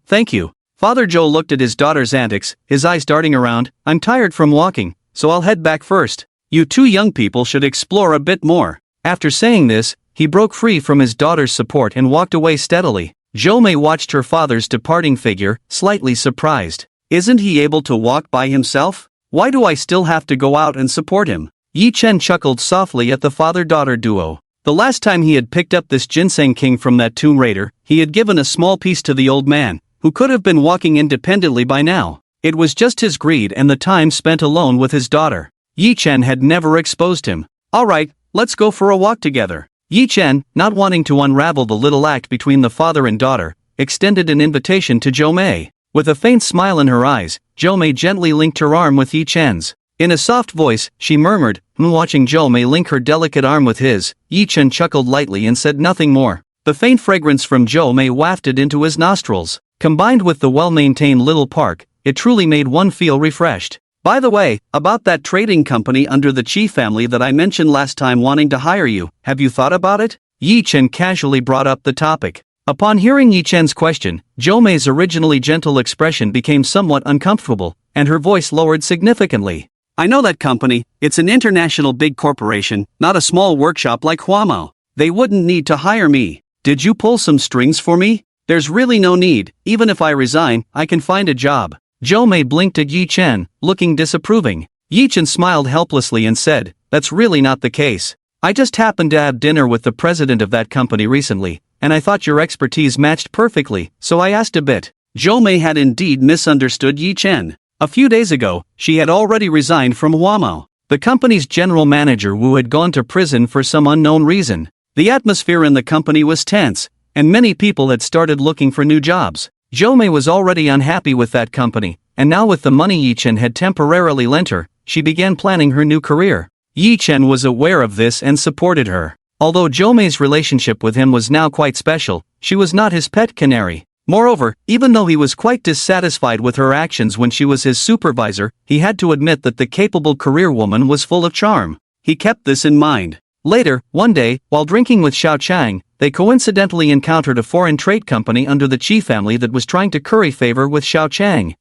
thank you." Father Joe looked at his daughter's antics, his eyes darting around. "I'm tired from walking, so I'll head back first. You two young people should explore a bit more." After saying this, he broke free from his daughter's support and walked away steadily. Jo-mei watched her father's departing figure, slightly surprised. "Isn't he able to walk by himself? Why do I still have to go out and support him?" Yi-chan chuckled softly at the father-daughter duo. The last time he had picked up this ginseng king from that tomb raider, he had given a small piece to the old man, who could have been walking independently by now. It was just his greed and the time spent alone with his daughter. Yi-chan had never exposed him. "Alright, let's go for a walk together." Yi-chan, not wanting to unravel the little act between the father and daughter, extended an invitation to Jo-mei. With a faint smile in her eyes, Jo-mei gently linked her arm with Yi-chan's. In a soft voice, she murmured, watching Jo-mei link her delicate arm with his. Yi-chan chuckled lightly and said nothing more. The faint fragrance from Jo-mei wafted into his nostrils. Combined with the well-maintained little park, it truly made one feel refreshed. "By the way, about that trading company under the Chi family that I mentioned last time wanting to hire you, have you thought about it?" Yi-chan casually brought up the topic. Upon hearing Yi-chan's question, Jo-mei's originally gentle expression became somewhat uncomfortable, and her voice lowered significantly. "I know that company, it's an international big corporation, not a small workshop like Huamo. They wouldn't need to hire me. Did you pull some strings for me? There's really no need, even if I resign, I can find a job." Jo-mei blinked at Yi-chan, looking disapproving. Yi-chan smiled helplessly and said, "That's really not the case. I just happened to have dinner with the president of that company recently, and I thought your expertise matched perfectly, so I asked a bit." Jo-mei had indeed misunderstood Yi-chan. A few days ago, she had already resigned from Huamo, the company's general manager who had gone to prison for some unknown reason. The atmosphere in the company was tense, and many people had started looking for new jobs. Jo-mei was already unhappy with that company, and now with the money Yi-chan had temporarily lent her, she began planning her new career. Yi-chan was aware of this and supported her. Although Jo-mei's relationship with him was now quite special, she was not his pet canary. Moreover, even though he was quite dissatisfied with her actions when she was his supervisor, he had to admit that the capable career woman was full of charm. He kept this in mind. Later, one day, while drinking with Xiao Chang, they coincidentally encountered a foreign trade company under the Qi family that was trying to curry favor with Xiao Chang.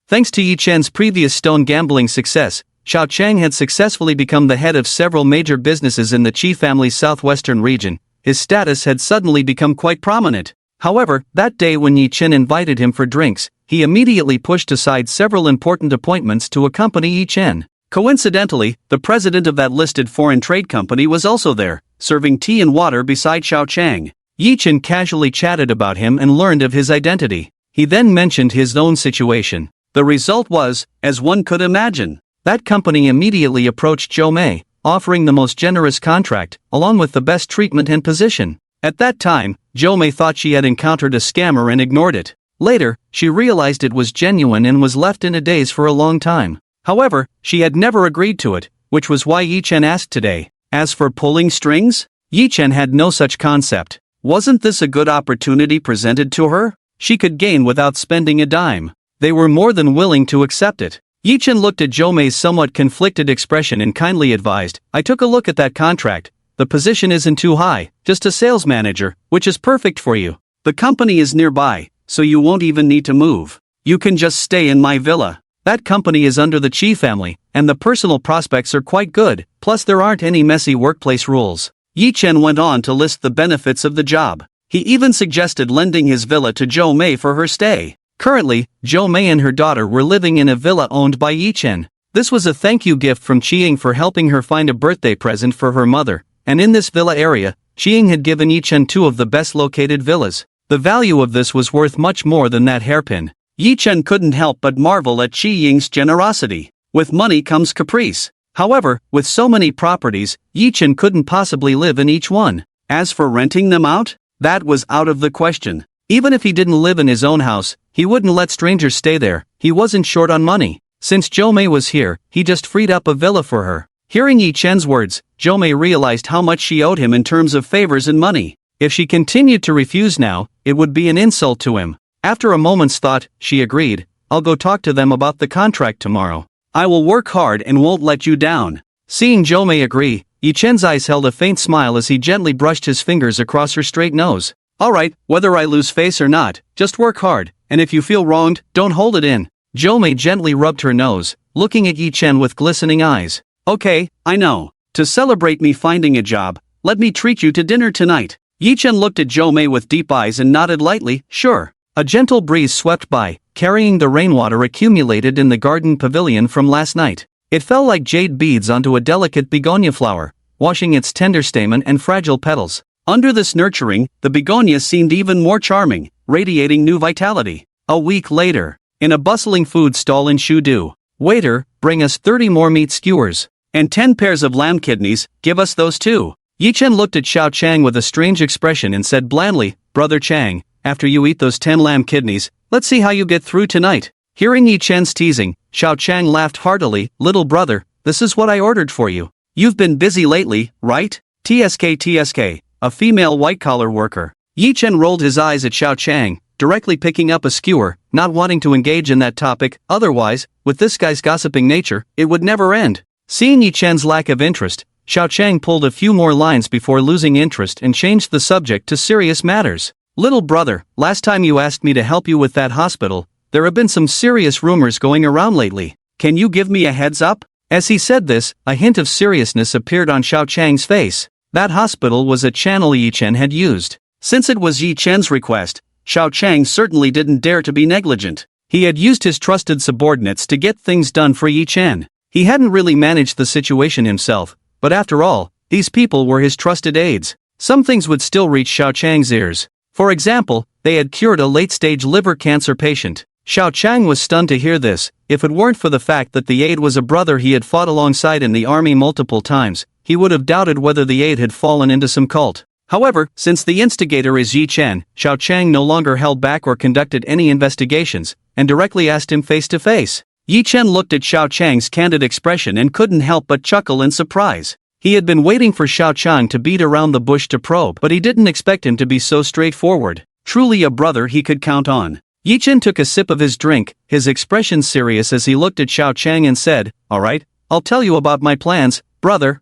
Thanks to Yi-chan's previous stone gambling success, Xiao Chang had successfully become the head of several major businesses in the Qi family's southwestern region. His status had suddenly become quite prominent. However, that day when Yi-chan invited him for drinks, he immediately pushed aside several important appointments to accompany Yi-chan. Coincidentally, the president of that listed foreign trade company was also there, serving tea and water beside Xiao Chang. Yi-chan casually chatted about him and learned of his identity. He then mentioned his own situation. The result was, as one could imagine, that company immediately approached Jo-mei, offering the most generous contract, along with the best treatment and position. At that time, Jo-mei thought she had encountered a scammer and ignored it. Later, she realized it was genuine and was left in a daze for a long time. However, she had never agreed to it, which was why Yi-chen asked today. As for pulling strings, Yi-chen had no such concept. Wasn't this a good opportunity presented to her? She could gain without spending a dime. They were more than willing to accept it. Yi-chen looked at Jo-mei's somewhat conflicted expression and kindly advised, I took a look at that contract. The position isn't too high, just a sales manager, which is perfect for you. The company is nearby, so you won't even need to move. You can just stay in my villa. That company is under the Chi family, and the personal prospects are quite good, plus there aren't any messy workplace rules. Yi-chen went on to list the benefits of the job. He even suggested lending his villa to Jo-mei for her stay. Currently, Jo-mei and her daughter were living in a villa owned by Yi-chen. This was a thank you gift from Chi-ying for helping her find a birthday present for her mother, and in this villa area, Chi-ying had given Yi-chen 2 of the best located villas. The value of this was worth much more than that hairpin. Yi-chen couldn't help but marvel at Chi-ying's generosity. With money comes caprice. However, with so many properties, Yi-chen couldn't possibly live in each one. As for renting them out, that was out of the question. Even if he didn't live in his own house, he wouldn't let strangers stay there. He wasn't short on money. Since Jo-mei was here, he just freed up a villa for her. Hearing Yi-chen's words, Jo-mei realized how much she owed him in terms of favors and money. If she continued to refuse now, it would be an insult to him. After a moment's thought, she agreed, I'll go talk to them about the contract tomorrow. I will work hard and won't let you down. Seeing Jo-mei agree, Yi-chen's eyes held a faint smile as he gently brushed his fingers across her straight nose. Alright, whether I lose face or not, just work hard, and if you feel wronged, don't hold it in. Jo-mei gently rubbed her nose, looking at Yi-chen with glistening eyes. Okay, I know. To celebrate me finding a job, let me treat you to dinner tonight. Yi-chen looked at Jo-mei with deep eyes and nodded lightly, sure. A gentle breeze swept by, carrying the rainwater accumulated in the garden pavilion from last night. It fell like jade beads onto a delicate begonia flower, washing its tender stamen and fragile petals. Under this nurturing, the begonia seemed even more charming, radiating new vitality. A week later, in a bustling food stall in Shudu, waiter, bring us 30 more meat skewers. And 10 pairs of lamb kidneys, give us those too. Yi-chen looked at Xiao Chang with a strange expression and said blandly, Brother Chang, after you eat those 10 lamb kidneys, let's see how you get through tonight. Hearing Yi-chen's teasing, Xiao Chang laughed heartily, little brother, this is what I ordered for you. You've been busy lately, right? TSK, a female white-collar worker. Yi-chen rolled his eyes at Xiao Chang, directly picking up a skewer, not wanting to engage in that topic, otherwise, with this guy's gossiping nature, it would never end. Seeing Yi-chen's lack of interest, Xiao Chang pulled a few more lines before losing interest and changed the subject to serious matters. Little brother, last time you asked me to help you with that hospital, there have been some serious rumors going around lately. Can you give me a heads up? As he said this, a hint of seriousness appeared on Xiao Chang's face. That hospital was a channel Yi-chen had used. Since it was Yi-chen's request, Xiao Chang certainly didn't dare to be negligent. He had used his trusted subordinates to get things done for Yi-chen. He hadn't really managed the situation himself, but after all, these people were his trusted aides. Some things would still reach Xiao Chang's ears. For example, they had cured a late-stage liver cancer patient. Xiao Chang was stunned to hear this. If it weren't for the fact that the aide was a brother he had fought alongside in the army multiple times, he would have doubted whether the aide had fallen into some cult. However, since the instigator is Yi-chen, Xiao Chang no longer held back or conducted any investigations, and directly asked him face to face. Yi-chen looked at Xiao Chang's candid expression and couldn't help but chuckle in surprise. He had been waiting for Xiao Chang to beat around the bush to probe, but he didn't expect him to be so straightforward. Truly a brother he could count on. Yi-chen took a sip of his drink, his expression serious as he looked at Xiao Chang and said, Alright, I'll tell you about my plans, brother.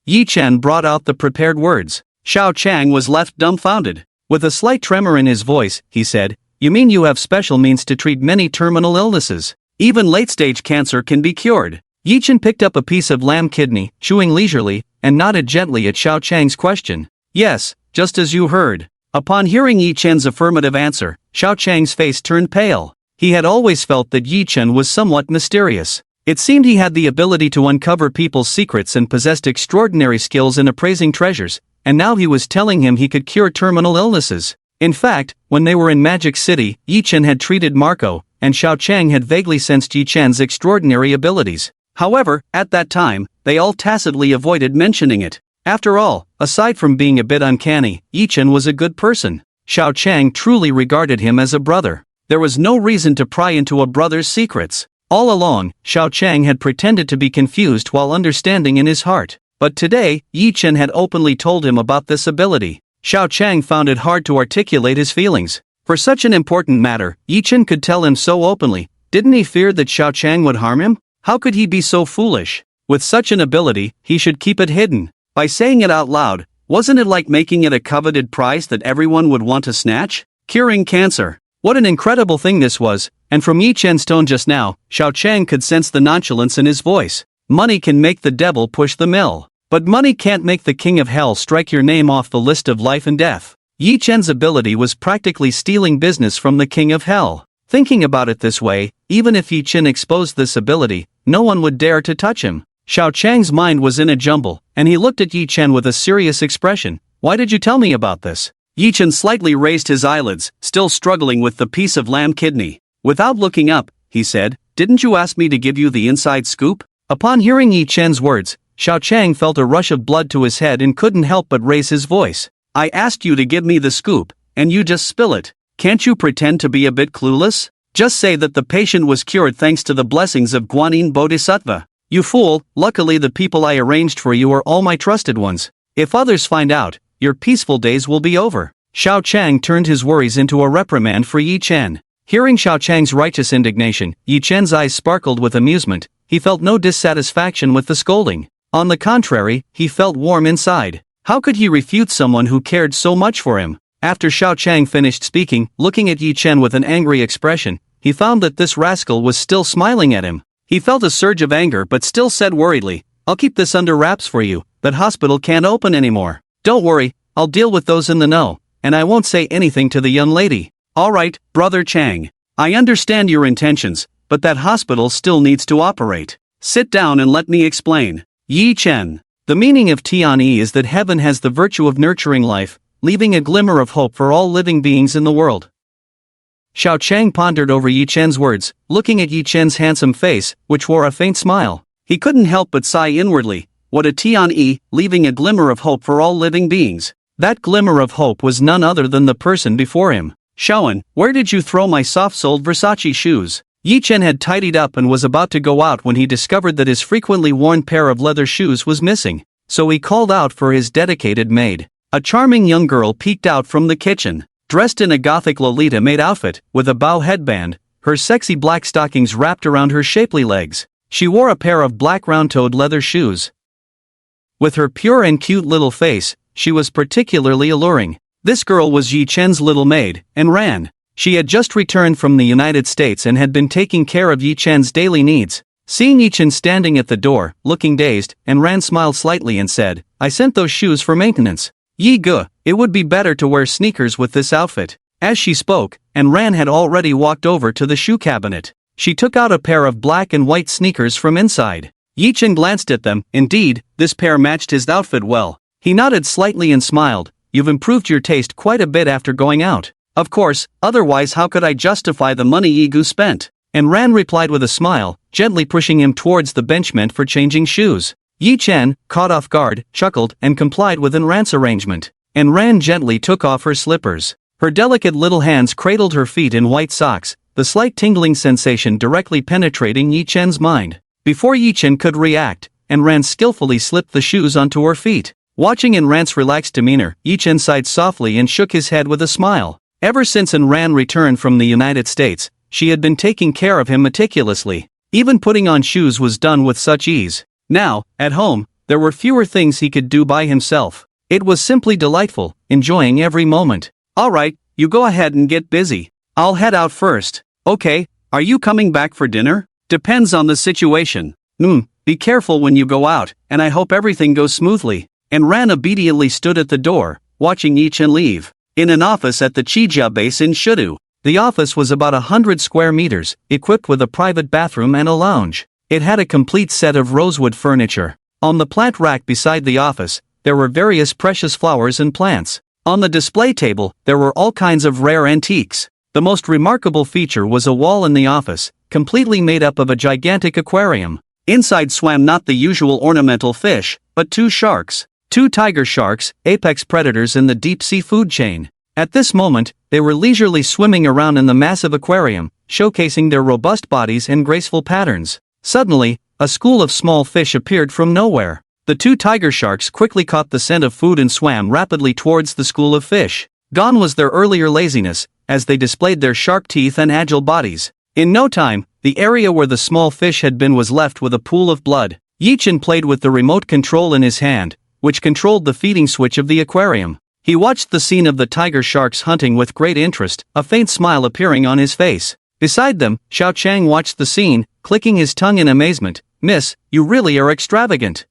Yi-chen brought out the prepared words. Xiao Chang was left dumbfounded. With a slight tremor in his voice, he said, You mean you have special means to treat many terminal illnesses? Even late-stage cancer can be cured. Yi-chen picked up a piece of lamb kidney, chewing leisurely, and nodded gently at Xiao Chang's question. Yes, just as you heard. Upon hearing Yi-chen's affirmative answer, Xiao Chang's face turned pale. He had always felt that Yi-chen was somewhat mysterious. It seemed he had the ability to uncover people's secrets and possessed extraordinary skills in appraising treasures, and now he was telling him he could cure terminal illnesses. In fact, when they were in Magic City, Yi-chen had treated Marco, and Xiao Chang had vaguely sensed Yi-chen's extraordinary abilities. However, at that time, they all tacitly avoided mentioning it. After all, aside from being a bit uncanny, Yi-Chen was a good person. Xiao Chang truly regarded him as a brother. There was no reason to pry into a brother's secrets. All along, Xiao Chang had pretended to be confused while understanding in his heart. But today, Yi-Chen had openly told him about this ability. Xiao Chang found it hard to articulate his feelings. For such an important matter, Yi-Chen could tell him so openly. Didn't he fear that Xiao Chang would harm him? How could he be so foolish? With such an ability, he should keep it hidden. By saying it out loud, wasn't it like making it a coveted prize that everyone would want to snatch? Curing cancer. What an incredible thing this was, and from Yi-Chen's tone just now, Xiao Chang could sense the nonchalance in his voice. Money can make the devil push the mill. But money can't make the king of hell strike your name off the list of life and death. Yi-Chen's ability was practically stealing business from the king of hell. Thinking about it this way, even if Yi-Chen exposed this ability, no one would dare to touch him. Xiao Chang's mind was in a jumble, and he looked at Yi-Chen with a serious expression. Why did you tell me about this? Yi-Chen slightly raised his eyelids, still struggling with the piece of lamb kidney. Without looking up, he said, "Didn't you ask me to give you the inside scoop?" Upon hearing Yi-Chen's words, Xiao Chang felt a rush of blood to his head and couldn't help but raise his voice. "I asked you to give me the scoop, and you just spill it. Can't you pretend to be a bit clueless? Just say that the patient was cured thanks to the blessings of Guanyin Bodhisattva. You fool, luckily the people I arranged for you are all my trusted ones. If others find out, your peaceful days will be over." Xiao Chang turned his worries into a reprimand for Yi-Chen. Hearing Xiao Chang's righteous indignation, Yi-Chen's eyes sparkled with amusement. He felt no dissatisfaction with the scolding. On the contrary, he felt warm inside. How could he refute someone who cared so much for him? After Xiao Chang finished speaking, looking at Yi-Chen with an angry expression, he found that this rascal was still smiling at him. He felt a surge of anger but still said worriedly, "I'll keep this under wraps for you. That hospital can't open anymore. Don't worry, I'll deal with those in the know, and I won't say anything to the young lady." "Alright, Brother Chang. I understand your intentions, but that hospital still needs to operate. Sit down and let me explain." Yi-Chen. The meaning of Tianyi is that heaven has the virtue of nurturing life, leaving a glimmer of hope for all living beings in the world. Xiao Chang pondered over Yi-Chen's words, looking at Yi-Chen's handsome face, which wore a faint smile. He couldn't help but sigh inwardly. What a Tianyi, leaving a glimmer of hope for all living beings. That glimmer of hope was none other than the person before him. "Xiaoan, where did you throw my soft-soled Versace shoes?" Yi-Chen had tidied up and was about to go out when he discovered that his frequently worn pair of leather shoes was missing. So he called out for his dedicated maid. A charming young girl peeked out from the kitchen. Dressed in a gothic Lolita maid outfit, with a bow headband, her sexy black stockings wrapped around her shapely legs. She wore a pair of black round-toed leather shoes. With her pure and cute little face, she was particularly alluring. This girl was Yi-Chen's little maid, and Ran. She had just returned from the United States and had been taking care of Yi-Chen's daily needs. Seeing Yi-Chen standing at the door, looking dazed, and Ran smiled slightly and said, "I sent those shoes for maintenance. Yi-Ge, it would be better to wear sneakers with this outfit." As she spoke, and Ran had already walked over to the shoe cabinet. She took out a pair of black and white sneakers from inside. Yi-Chen glanced at them. Indeed, this pair matched his outfit well. He nodded slightly and smiled. "You've improved your taste quite a bit after going out." "Of course, otherwise how could I justify the money Yi-Ge spent?" And Ran replied with a smile, gently pushing him towards the bench meant for changing shoes. Yi-Chen, caught off guard, chuckled and complied with Ran's arrangement. And Ran gently took off her slippers. Her delicate little hands cradled her feet in white socks, the slight tingling sensation directly penetrating Yi-Chen's mind. Before Yi-Chen could react, Ran skillfully slipped the shoes onto her feet. Watching Ran's relaxed demeanor, Yi-Chen sighed softly and shook his head with a smile. Ever since Ran returned from the United States, she had been taking care of him meticulously. Even putting on shoes was done with such ease. Now, at home, there were fewer things he could do by himself. It was simply delightful, enjoying every moment. "Alright, you go ahead and get busy. I'll head out first." "Okay, are you coming back for dinner?" "Depends on the situation." Be careful when you go out, and I hope everything goes smoothly." And Ran obediently stood at the door, watching Yi-Chen leave. In an office at the Chijia base in Shudu. The office was about 100 square meters, equipped with a private bathroom and a lounge. It had a complete set of rosewood furniture. On the plant rack beside the office, there were various precious flowers and plants. On the display table, there were all kinds of rare antiques. The most remarkable feature was a wall in the office, completely made up of a gigantic aquarium. Inside swam not the usual ornamental fish, but two sharks. Two tiger sharks, apex predators in the deep-sea food chain. At this moment, they were leisurely swimming around in the massive aquarium, showcasing their robust bodies and graceful patterns. Suddenly, a school of small fish appeared from nowhere. The two tiger sharks quickly caught the scent of food and swam rapidly towards the school of fish. Gone was their earlier laziness, as they displayed their sharp teeth and agile bodies. In no time, the area where the small fish had been was left with a pool of blood. Yi-Chen played with the remote control in his hand, which controlled the feeding switch of the aquarium. He watched the scene of the tiger sharks hunting with great interest, a faint smile appearing on his face. Beside them, Xiao Chang watched the scene, clicking his tongue in amazement. "Miss, you really are extravagant.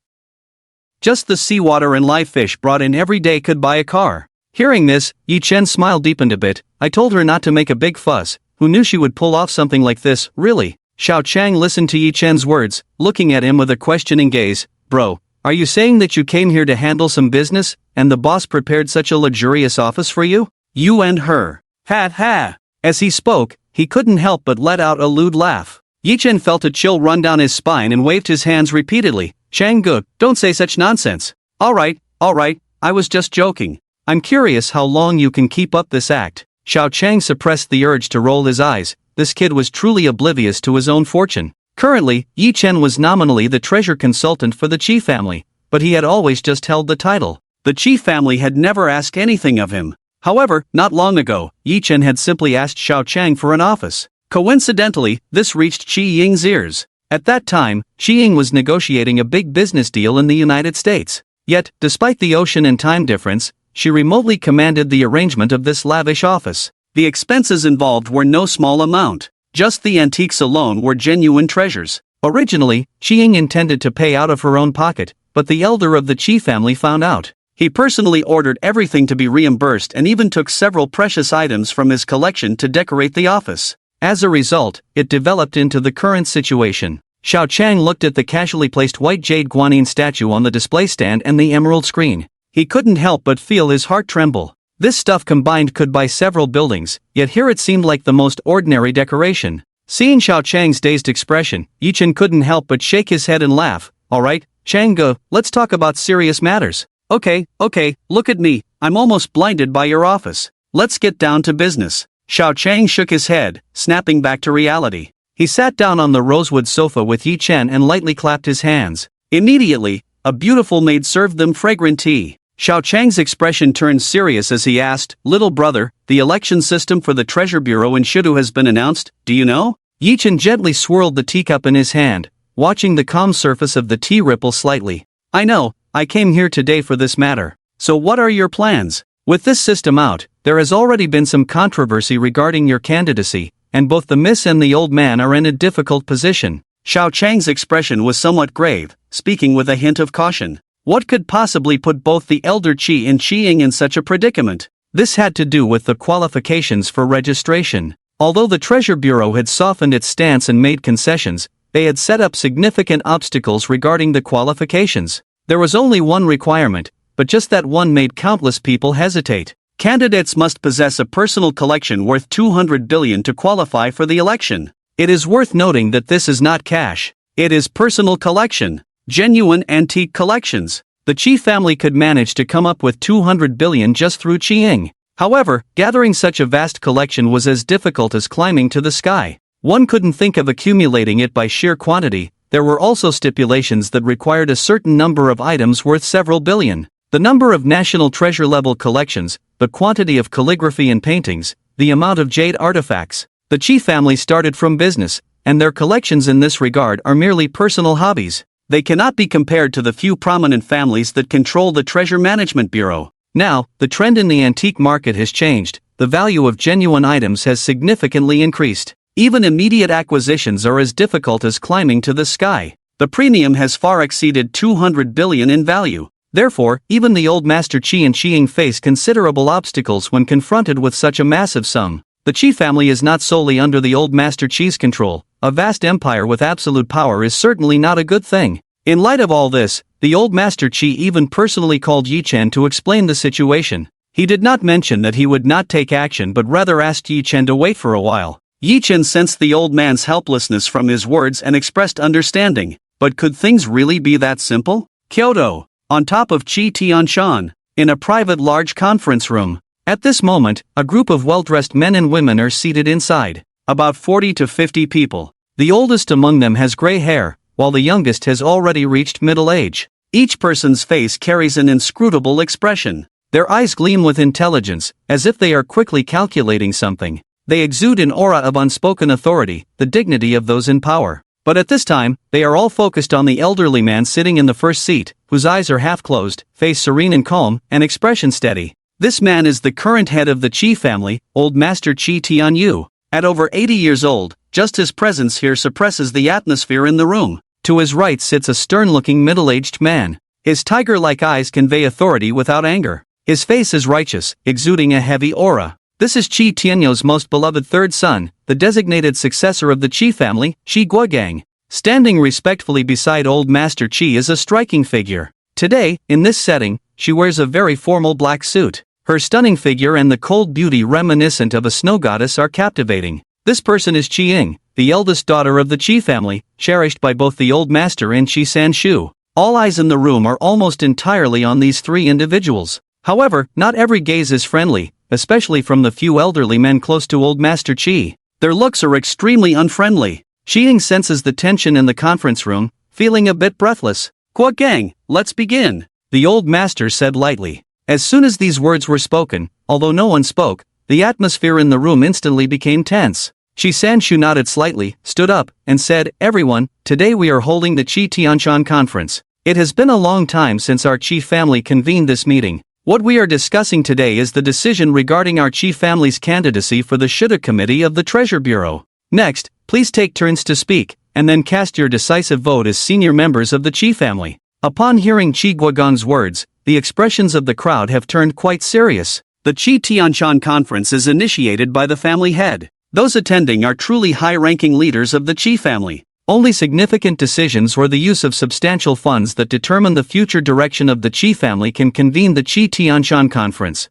Just the seawater and live fish brought in every day could buy a car." Hearing this, Yi-Chen smile deepened a bit. "I told her not to make a big fuss. Who knew she would pull off something like this, really?" Xiao Chang listened to Yi-Chen's words, looking at him with a questioning gaze. "Bro, are you saying that you came here to handle some business, and the boss prepared such a luxurious office for you? You and her. Ha ha." As he spoke, he couldn't help but let out a lewd laugh. Yi-Chen felt a chill run down his spine and waved his hands repeatedly. "Chang-gu, don't say such nonsense." Alright, I was just joking. I'm curious how long you can keep up this act." Xiao Chang suppressed the urge to roll his eyes. This kid was truly oblivious to his own fortune. Currently, Yi-Chen was nominally the treasure consultant for the Qi family, but he had always just held the title. The Qi family had never asked anything of him. However, not long ago, Yi-Chen had simply asked Xiao Chang for an office. Coincidentally, this reached Qi Ying's ears. At that time, Qi Ying was negotiating a big business deal in the United States. Yet, despite the ocean and time difference, she remotely commanded the arrangement of this lavish office. The expenses involved were no small amount. Just the antiques alone were genuine treasures. Originally, Qi Ying intended to pay out of her own pocket, but the elder of the Qi family found out. He personally ordered everything to be reimbursed and even took several precious items from his collection to decorate the office. As a result, it developed into the current situation. Xiao Chang looked at the casually placed white jade guanyin statue on the display stand and the emerald screen. He couldn't help but feel his heart tremble. This stuff combined could buy several buildings, yet here it seemed like the most ordinary decoration. Seeing Xiao Chang's dazed expression, Yi-Chen couldn't help but shake his head and laugh. "Alright, Chang-gu, let's talk about serious matters." Okay, look at me, I'm almost blinded by your office. Let's get down to business." Xiao Chang shook his head, snapping back to reality. He sat down on the rosewood sofa with Yi-Chen and lightly clapped his hands. Immediately, a beautiful maid served them fragrant tea. Xiao Chang's expression turned serious as he asked, "Little brother, the election system for the Treasure Bureau in Shidu has been announced, do you know?" Yi-Chen gently swirled the teacup in his hand, watching the calm surface of the tea ripple slightly. "I know, I came here today for this matter. So what are your plans? With this system out, there has already been some controversy regarding your candidacy, and both the miss and the old man are in a difficult position." Xiao Chang's expression was somewhat grave, speaking with a hint of caution. What could possibly put both the elder Qi and Qi Ying in such a predicament? This had to do with the qualifications for registration. Although the Treasure Bureau had softened its stance and made concessions, they had set up significant obstacles regarding the qualifications. There was only one requirement, but just that one made countless people hesitate. Candidates must possess a personal collection worth 200 billion to qualify for the election. It is worth noting that this is not cash. It is personal collection. Genuine antique collections. The Qi family could manage to come up with 200 billion just through Qi Ying. However, gathering such a vast collection was as difficult as climbing to the sky. One couldn't think of accumulating it by sheer quantity. There were also stipulations that required a certain number of items worth several billion. The number of national treasure-level collections, the quantity of calligraphy and paintings, the amount of jade artifacts. The Qi family started from business, and their collections in this regard are merely personal hobbies. They cannot be compared to the few prominent families that control the Treasure Management Bureau. Now, the trend in the antique market has changed. The value of genuine items has significantly increased. Even immediate acquisitions are as difficult as climbing to the sky. The premium has far exceeded 200 billion in value. Therefore, even the old Master Qi and Qi Ying face considerable obstacles when confronted with such a massive sum. The Qi family is not solely under the old Master Qi's control. A vast empire with absolute power is certainly not a good thing. In light of all this, the old Master Qi even personally called Yi-Chen to explain the situation. He did not mention that he would not take action but rather asked Yi-Chen to wait for a while. Yi-Chen sensed the old man's helplessness from his words and expressed understanding. But could things really be that simple? Kyoto, on top of Chi Tianshan, in a private large conference room. At this moment, a group of well-dressed men and women are seated inside. About 40 to 50 people. The oldest among them has gray hair, while the youngest has already reached middle age. Each person's face carries an inscrutable expression. Their eyes gleam with intelligence, as if they are quickly calculating something. They exude an aura of unspoken authority, the dignity of those in power. But at this time, they are all focused on the elderly man sitting in the first seat, whose eyes are half closed, face serene and calm, and expression steady. This man is the current head of the Qi family, Old Master Qi Tianyu. At over 80 years old, just his presence here suppresses the atmosphere in the room. To his right sits a stern-looking middle-aged man. His tiger-like eyes convey authority without anger. His face is righteous, exuding a heavy aura. This is Qi Tianyu's most beloved third son, the designated successor of the Qi family, Qi Guogang. Standing respectfully beside Old Master Qi is a striking figure. Today, in this setting, she wears a very formal black suit. Her stunning figure and the cold beauty reminiscent of a snow goddess are captivating. This person is Qi Ying, the eldest daughter of the Qi family, cherished by both the Old Master and Qi Sanshu. All eyes in the room are almost entirely on these three individuals. However, not every gaze is friendly, especially from the few elderly men close to Old Master Qi. Their looks are extremely unfriendly. Qi Ying senses the tension in the conference room, feeling a bit breathless. "Guogang, let's begin," the Old Master said lightly. As soon as these words were spoken, although no one spoke, the atmosphere in the room instantly became tense. Qi Sanshu nodded slightly, stood up, and said, "Everyone, today we are holding the Qi Tianshan conference. It has been a long time since our Qi family convened this meeting. What we are discussing today is the decision regarding our Qi family's candidacy for the Shuda Committee of the Treasure Bureau. Next, please take turns to speak, and then cast your decisive vote as senior members of the Qi family." Upon hearing Qi Guogang's words, the expressions of the crowd have turned quite serious. The Qi Tianshan conference is initiated by the family head. Those attending are truly high-ranking leaders of the Qi family. Only significant decisions or the use of substantial funds that determine the future direction of the Qi family can convene the Qi Tianshan conference.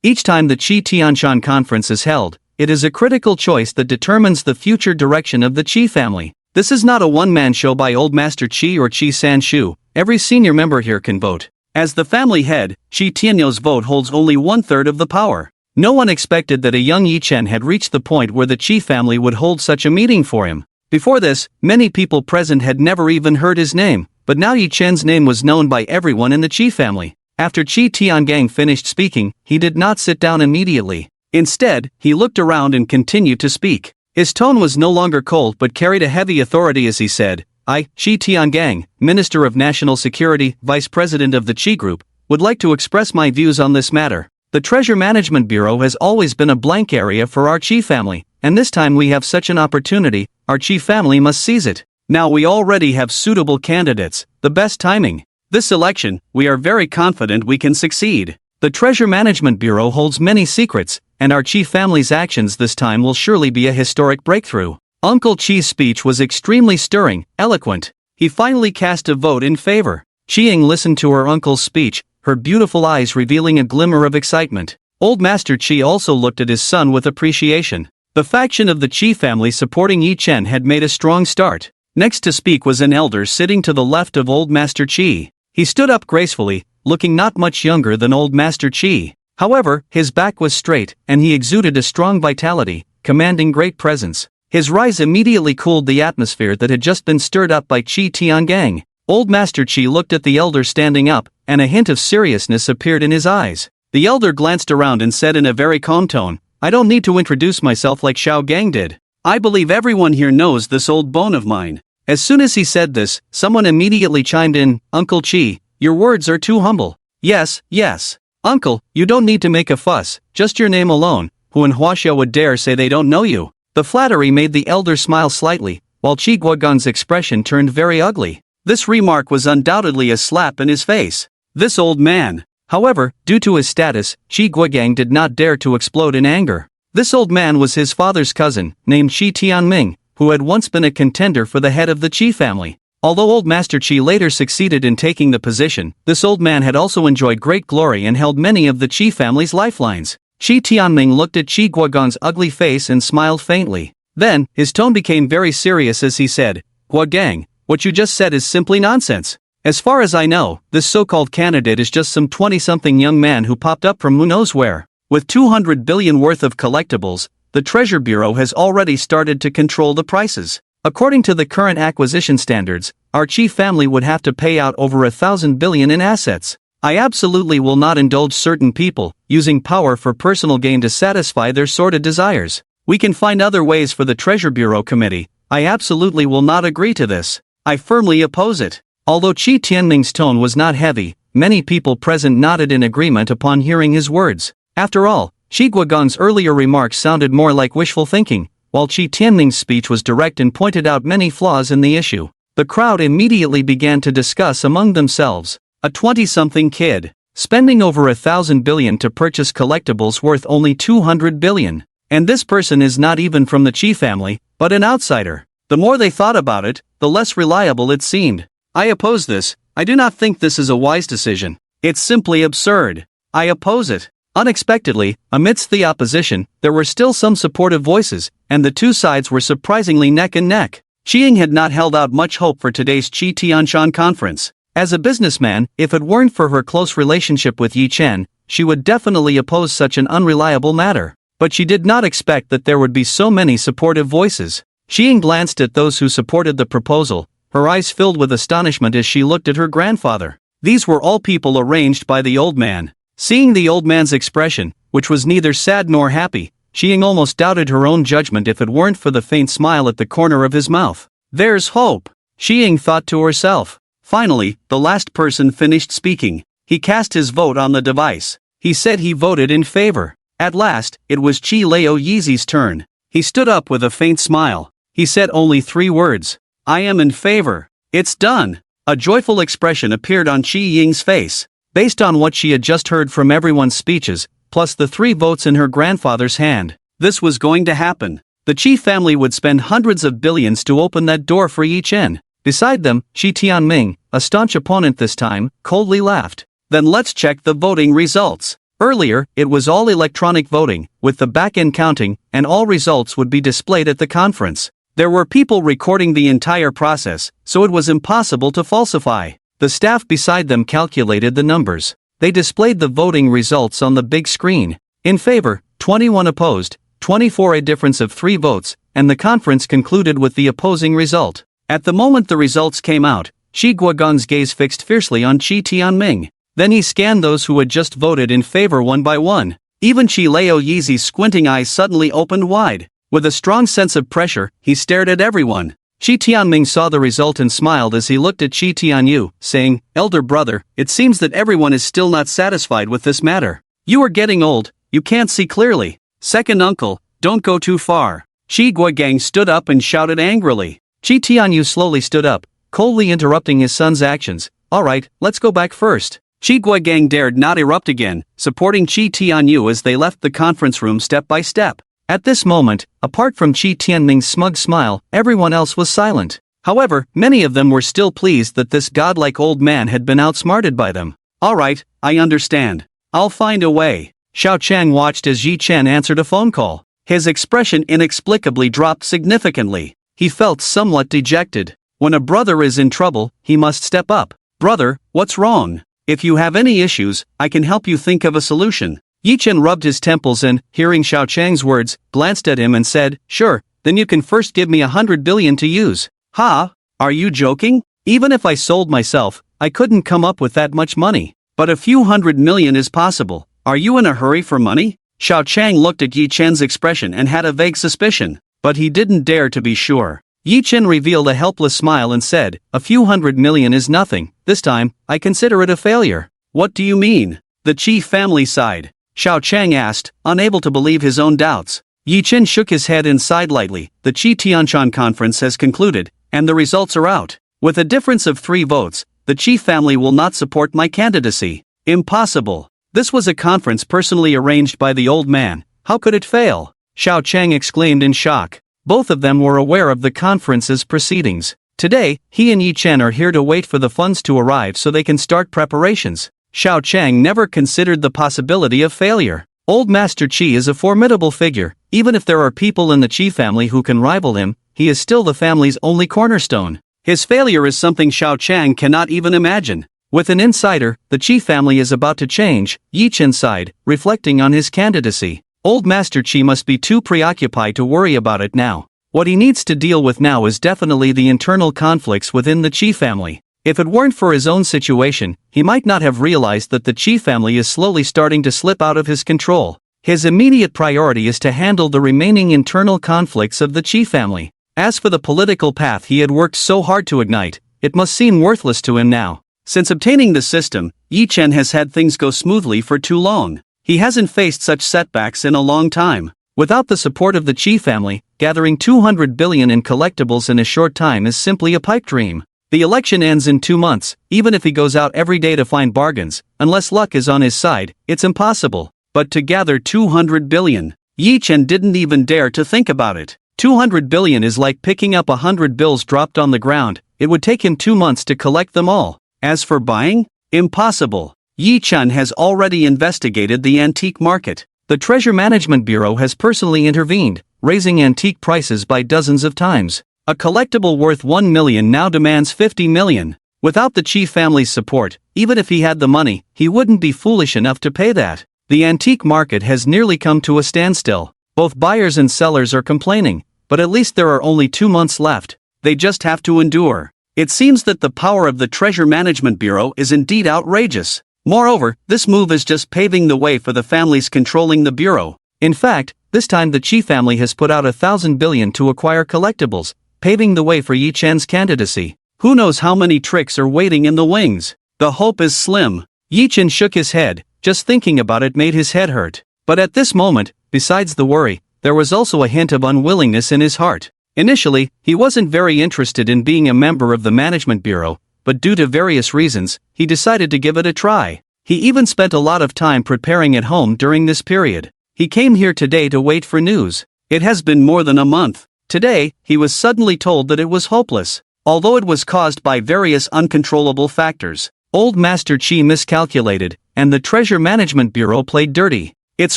Each time the Qi Tianshan conference is held, it is a critical choice that determines the future direction of the Qi family. This is not a one-man show by Old Master Qi or Qi Sanshu. Every senior member here can vote. As the family head, Qi Tianyu's vote holds only 1/3 of the power. No one expected that a young Yi Chen had reached the point where the Qi family would hold such a meeting for him. Before this, many people present had never even heard his name, but now Yi Chen's name was known by everyone in the Qi family. After Qi Tiangang finished speaking, he did not sit down immediately. Instead, he looked around and continued to speak. His tone was no longer cold but carried a heavy authority as he said, "I, Qi Tiangang, Minister of National Security, Vice President of the Qi Group, would like to express my views on this matter. The Treasure Management Bureau has always been a blank area for our Qi family, and this time we have such an opportunity, our Qi family must seize it. Now we already have suitable candidates, the best timing. This election, we are very confident we can succeed. The Treasure Management Bureau holds many secrets, and our Qi family's actions this time will surely be a historic breakthrough." Uncle Qi's speech was extremely stirring, eloquent. He finally cast a vote in favor. Qi Ying listened to her uncle's speech, her beautiful eyes revealing a glimmer of excitement. Old Master Qi also looked at his son with appreciation. The faction of the Qi family supporting Yi Chen had made a strong start. Next to speak was an elder sitting to the left of Old Master Qi. He stood up gracefully, looking not much younger than Old Master Qi. However, his back was straight, and he exuded a strong vitality, commanding great presence. His rise immediately cooled the atmosphere that had just been stirred up by Qi Tiangang. Old Master Qi looked at the elder standing up, and a hint of seriousness appeared in his eyes. The elder glanced around and said in a very calm tone, "I don't need to introduce myself like Xiao Gang did. I believe everyone here knows this old bone of mine." As soon as he said this, someone immediately chimed in, "Uncle Qi, your words are too humble." "Yes, yes. Uncle, you don't need to make a fuss, just your name alone. Who in Huaxia would dare say they don't know you?" The flattery made the elder smile slightly, while Qi Guogang's expression turned very ugly. This remark was undoubtedly a slap in his face. This old man. However, due to his status, Qi Guogang did not dare to explode in anger. This old man was his father's cousin, named Qi Tianming, who had once been a contender for the head of the Qi family. Although Old Master Qi later succeeded in taking the position, this old man had also enjoyed great glory and held many of the Qi family's lifelines. Qi Tianming looked at Qi Guogang's ugly face and smiled faintly. Then, his tone became very serious as he said, "Guogang, what you just said is simply nonsense. As far as I know, this so-called candidate is just some 20-something young man who popped up from who knows where. With 200 billion worth of collectibles, the Treasure Bureau has already started to control the prices. According to the current acquisition standards, our chief family would have to pay out over 1,000 billion in assets. I absolutely will not indulge certain people, using power for personal gain to satisfy their sordid desires. We can find other ways for the Treasure Bureau Committee. I absolutely will not agree to this. I firmly oppose it. Although Qi Tianming's tone was not heavy, many people present nodded in agreement upon hearing his words. After all, Qi Guogong's earlier remarks sounded more like wishful thinking, while Qi Tianming's speech was direct and pointed out many flaws in the issue. The crowd immediately began to discuss among themselves. A 20-something kid, spending over 1,000 billion to purchase collectibles worth only 200 billion. And this person is not even from the Qi family, but an outsider. The more they thought about it, the less reliable it seemed. I oppose this. I do not think this is a wise decision. It's simply absurd. I oppose it. Unexpectedly, amidst the opposition, there were still some supportive voices, and the two sides were surprisingly neck and neck. Qiang had not held out much hope for today's Qi Tianshan conference. As a businessman, if it weren't for her close relationship with Yi Chen, she would definitely oppose such an unreliable matter. But she did not expect that there would be so many supportive voices. Qiang glanced at those who supported the proposal, her eyes filled with astonishment as she looked at her grandfather. These were all people arranged by the old man. Seeing the old man's expression, which was neither sad nor happy, Qiang almost doubted her own judgment if it weren't for the faint smile at the corner of his mouth. There's hope, Qiang thought to herself. Finally, the last person finished speaking. He cast his vote on the device. He said he voted in favor. At last, it was Qi Leo Yizi's turn. He stood up with a faint smile. He said only 3 words. I am in favor. It's done. A joyful expression appeared on Qi Ying's face. Based on what she had just heard from everyone's speeches, plus the 3 votes in her grandfather's hand, this was going to happen. The Qi family would spend hundreds of billions to open that door for Yi Chen. Beside them, Qi Tianming, a staunch opponent this time, coldly laughed. Then let's check the voting results. Earlier, it was all electronic voting, with the back-end counting, and all results would be displayed at the conference. There were people recording the entire process, so it was impossible to falsify. The staff beside them calculated the numbers. They displayed the voting results on the big screen. In favor, 21 opposed, 24 a difference of 3 votes, and the conference concluded with the opposing result. At the moment the results came out, Qi Guogong's gaze fixed fiercely on Qi Tianming. Then he scanned those who had just voted in favor one by one. Even Qi Leo Yizi's squinting eyes suddenly opened wide. With a strong sense of pressure, he stared at everyone. Qi Tianming saw the result and smiled as he looked at Qi Tianyu, saying, Elder brother, it seems that everyone is still not satisfied with this matter. You are getting old, you can't see clearly. Second uncle, don't go too far. Qi Guogang stood up and shouted angrily. Qi Tianyu slowly stood up, coldly interrupting his son's actions. Alright, let's go back first. Qi Guogang dared not erupt again, supporting Qi Tianyu as they left the conference room step by step. At this moment, apart from Qi Tianming's smug smile, everyone else was silent. However, many of them were still pleased that this godlike old man had been outsmarted by them. Alright, I understand. I'll find a way. Xiao Chang watched as Yi Chen answered a phone call. His expression inexplicably dropped significantly. He felt somewhat dejected. When a brother is in trouble, he must step up. Brother, what's wrong? If you have any issues, I can help you think of a solution. Yi Chen rubbed his temples and, hearing Xiao Chang's words, glanced at him and said, Sure, then you can first give me 100 billion to use. Ha? Are you joking? Even if I sold myself, I couldn't come up with that much money. But a few 100 million is possible. Are you in a hurry for money? Xiao Chang looked at Yi Chen's expression and had a vague suspicion, but he didn't dare to be sure. Yi Chen revealed a helpless smile and said, A few 100 million is nothing. This time, I consider it a failure. What do you mean? The Qi family sighed. Xiao Chang asked, unable to believe his own doubts. Yi Chen shook his head and sighed lightly. The Qi Tianshan conference has concluded, and the results are out. With a difference of 3 votes, the Qi family will not support my candidacy. Impossible. This was a conference personally arranged by the old man. How could it fail? Xiao Chang exclaimed in shock. Both of them were aware of the conference's proceedings. Today, he and Yi Chen are here to wait for the funds to arrive so they can start preparations. Xiao Chang never considered the possibility of failure. Old Master Qi is a formidable figure. Even if there are people in the Qi family who can rival him, he is still the family's only cornerstone. His failure is something Xiao Chang cannot even imagine. With an insider, the Qi family is about to change, Yi Chen sighed, reflecting on his candidacy. Old Master Qi must be too preoccupied to worry about it now. What he needs to deal with now is definitely the internal conflicts within the Qi family. If it weren't for his own situation, he might not have realized that the Qi family is slowly starting to slip out of his control. His immediate priority is to handle the remaining internal conflicts of the Qi family. As for the political path he had worked so hard to ignite, it must seem worthless to him now. Since obtaining the system, Yi Chen has had things go smoothly for too long. He hasn't faced such setbacks in a long time. Without the support of the Qi family, gathering 200 billion in collectibles in a short time is simply a pipe dream. The election ends in 2 months, even if he goes out every day to find bargains, unless luck is on his side, it's impossible. But to gather 200 billion, Yi Chen didn't even dare to think about it. 200 billion is like picking up 100 bills dropped on the ground. It would take him 2 months to collect them all. As for buying? Impossible. Yi Chen has already investigated the antique market. The Treasure Management Bureau has personally intervened, raising antique prices by dozens of times. A collectible worth 1 million now demands 50 million. Without the Qi family's support, even if he had the money, he wouldn't be foolish enough to pay that. The antique market has nearly come to a standstill. Both buyers and sellers are complaining, but at least there are only 2 months left. They just have to endure. It seems that the power of the Treasure Management Bureau is indeed outrageous. Moreover, this move is just paving the way for the families controlling the bureau. In fact, this time the Qi family has put out 1,000 billion to acquire collectibles, paving the way for Yi Chen's candidacy. Who knows how many tricks are waiting in the wings? The hope is slim. Yi Chen shook his head, just thinking about it made his head hurt. But at this moment, besides the worry, there was also a hint of unwillingness in his heart. Initially, he wasn't very interested in being a member of the Management Bureau, but due to various reasons, he decided to give it a try. He even spent a lot of time preparing at home during this period. He came here today to wait for news. It has been more than a month. Today, he was suddenly told that it was hopeless. Although it was caused by various uncontrollable factors, Old Master Qi miscalculated, and the Treasure Management Bureau played dirty. It's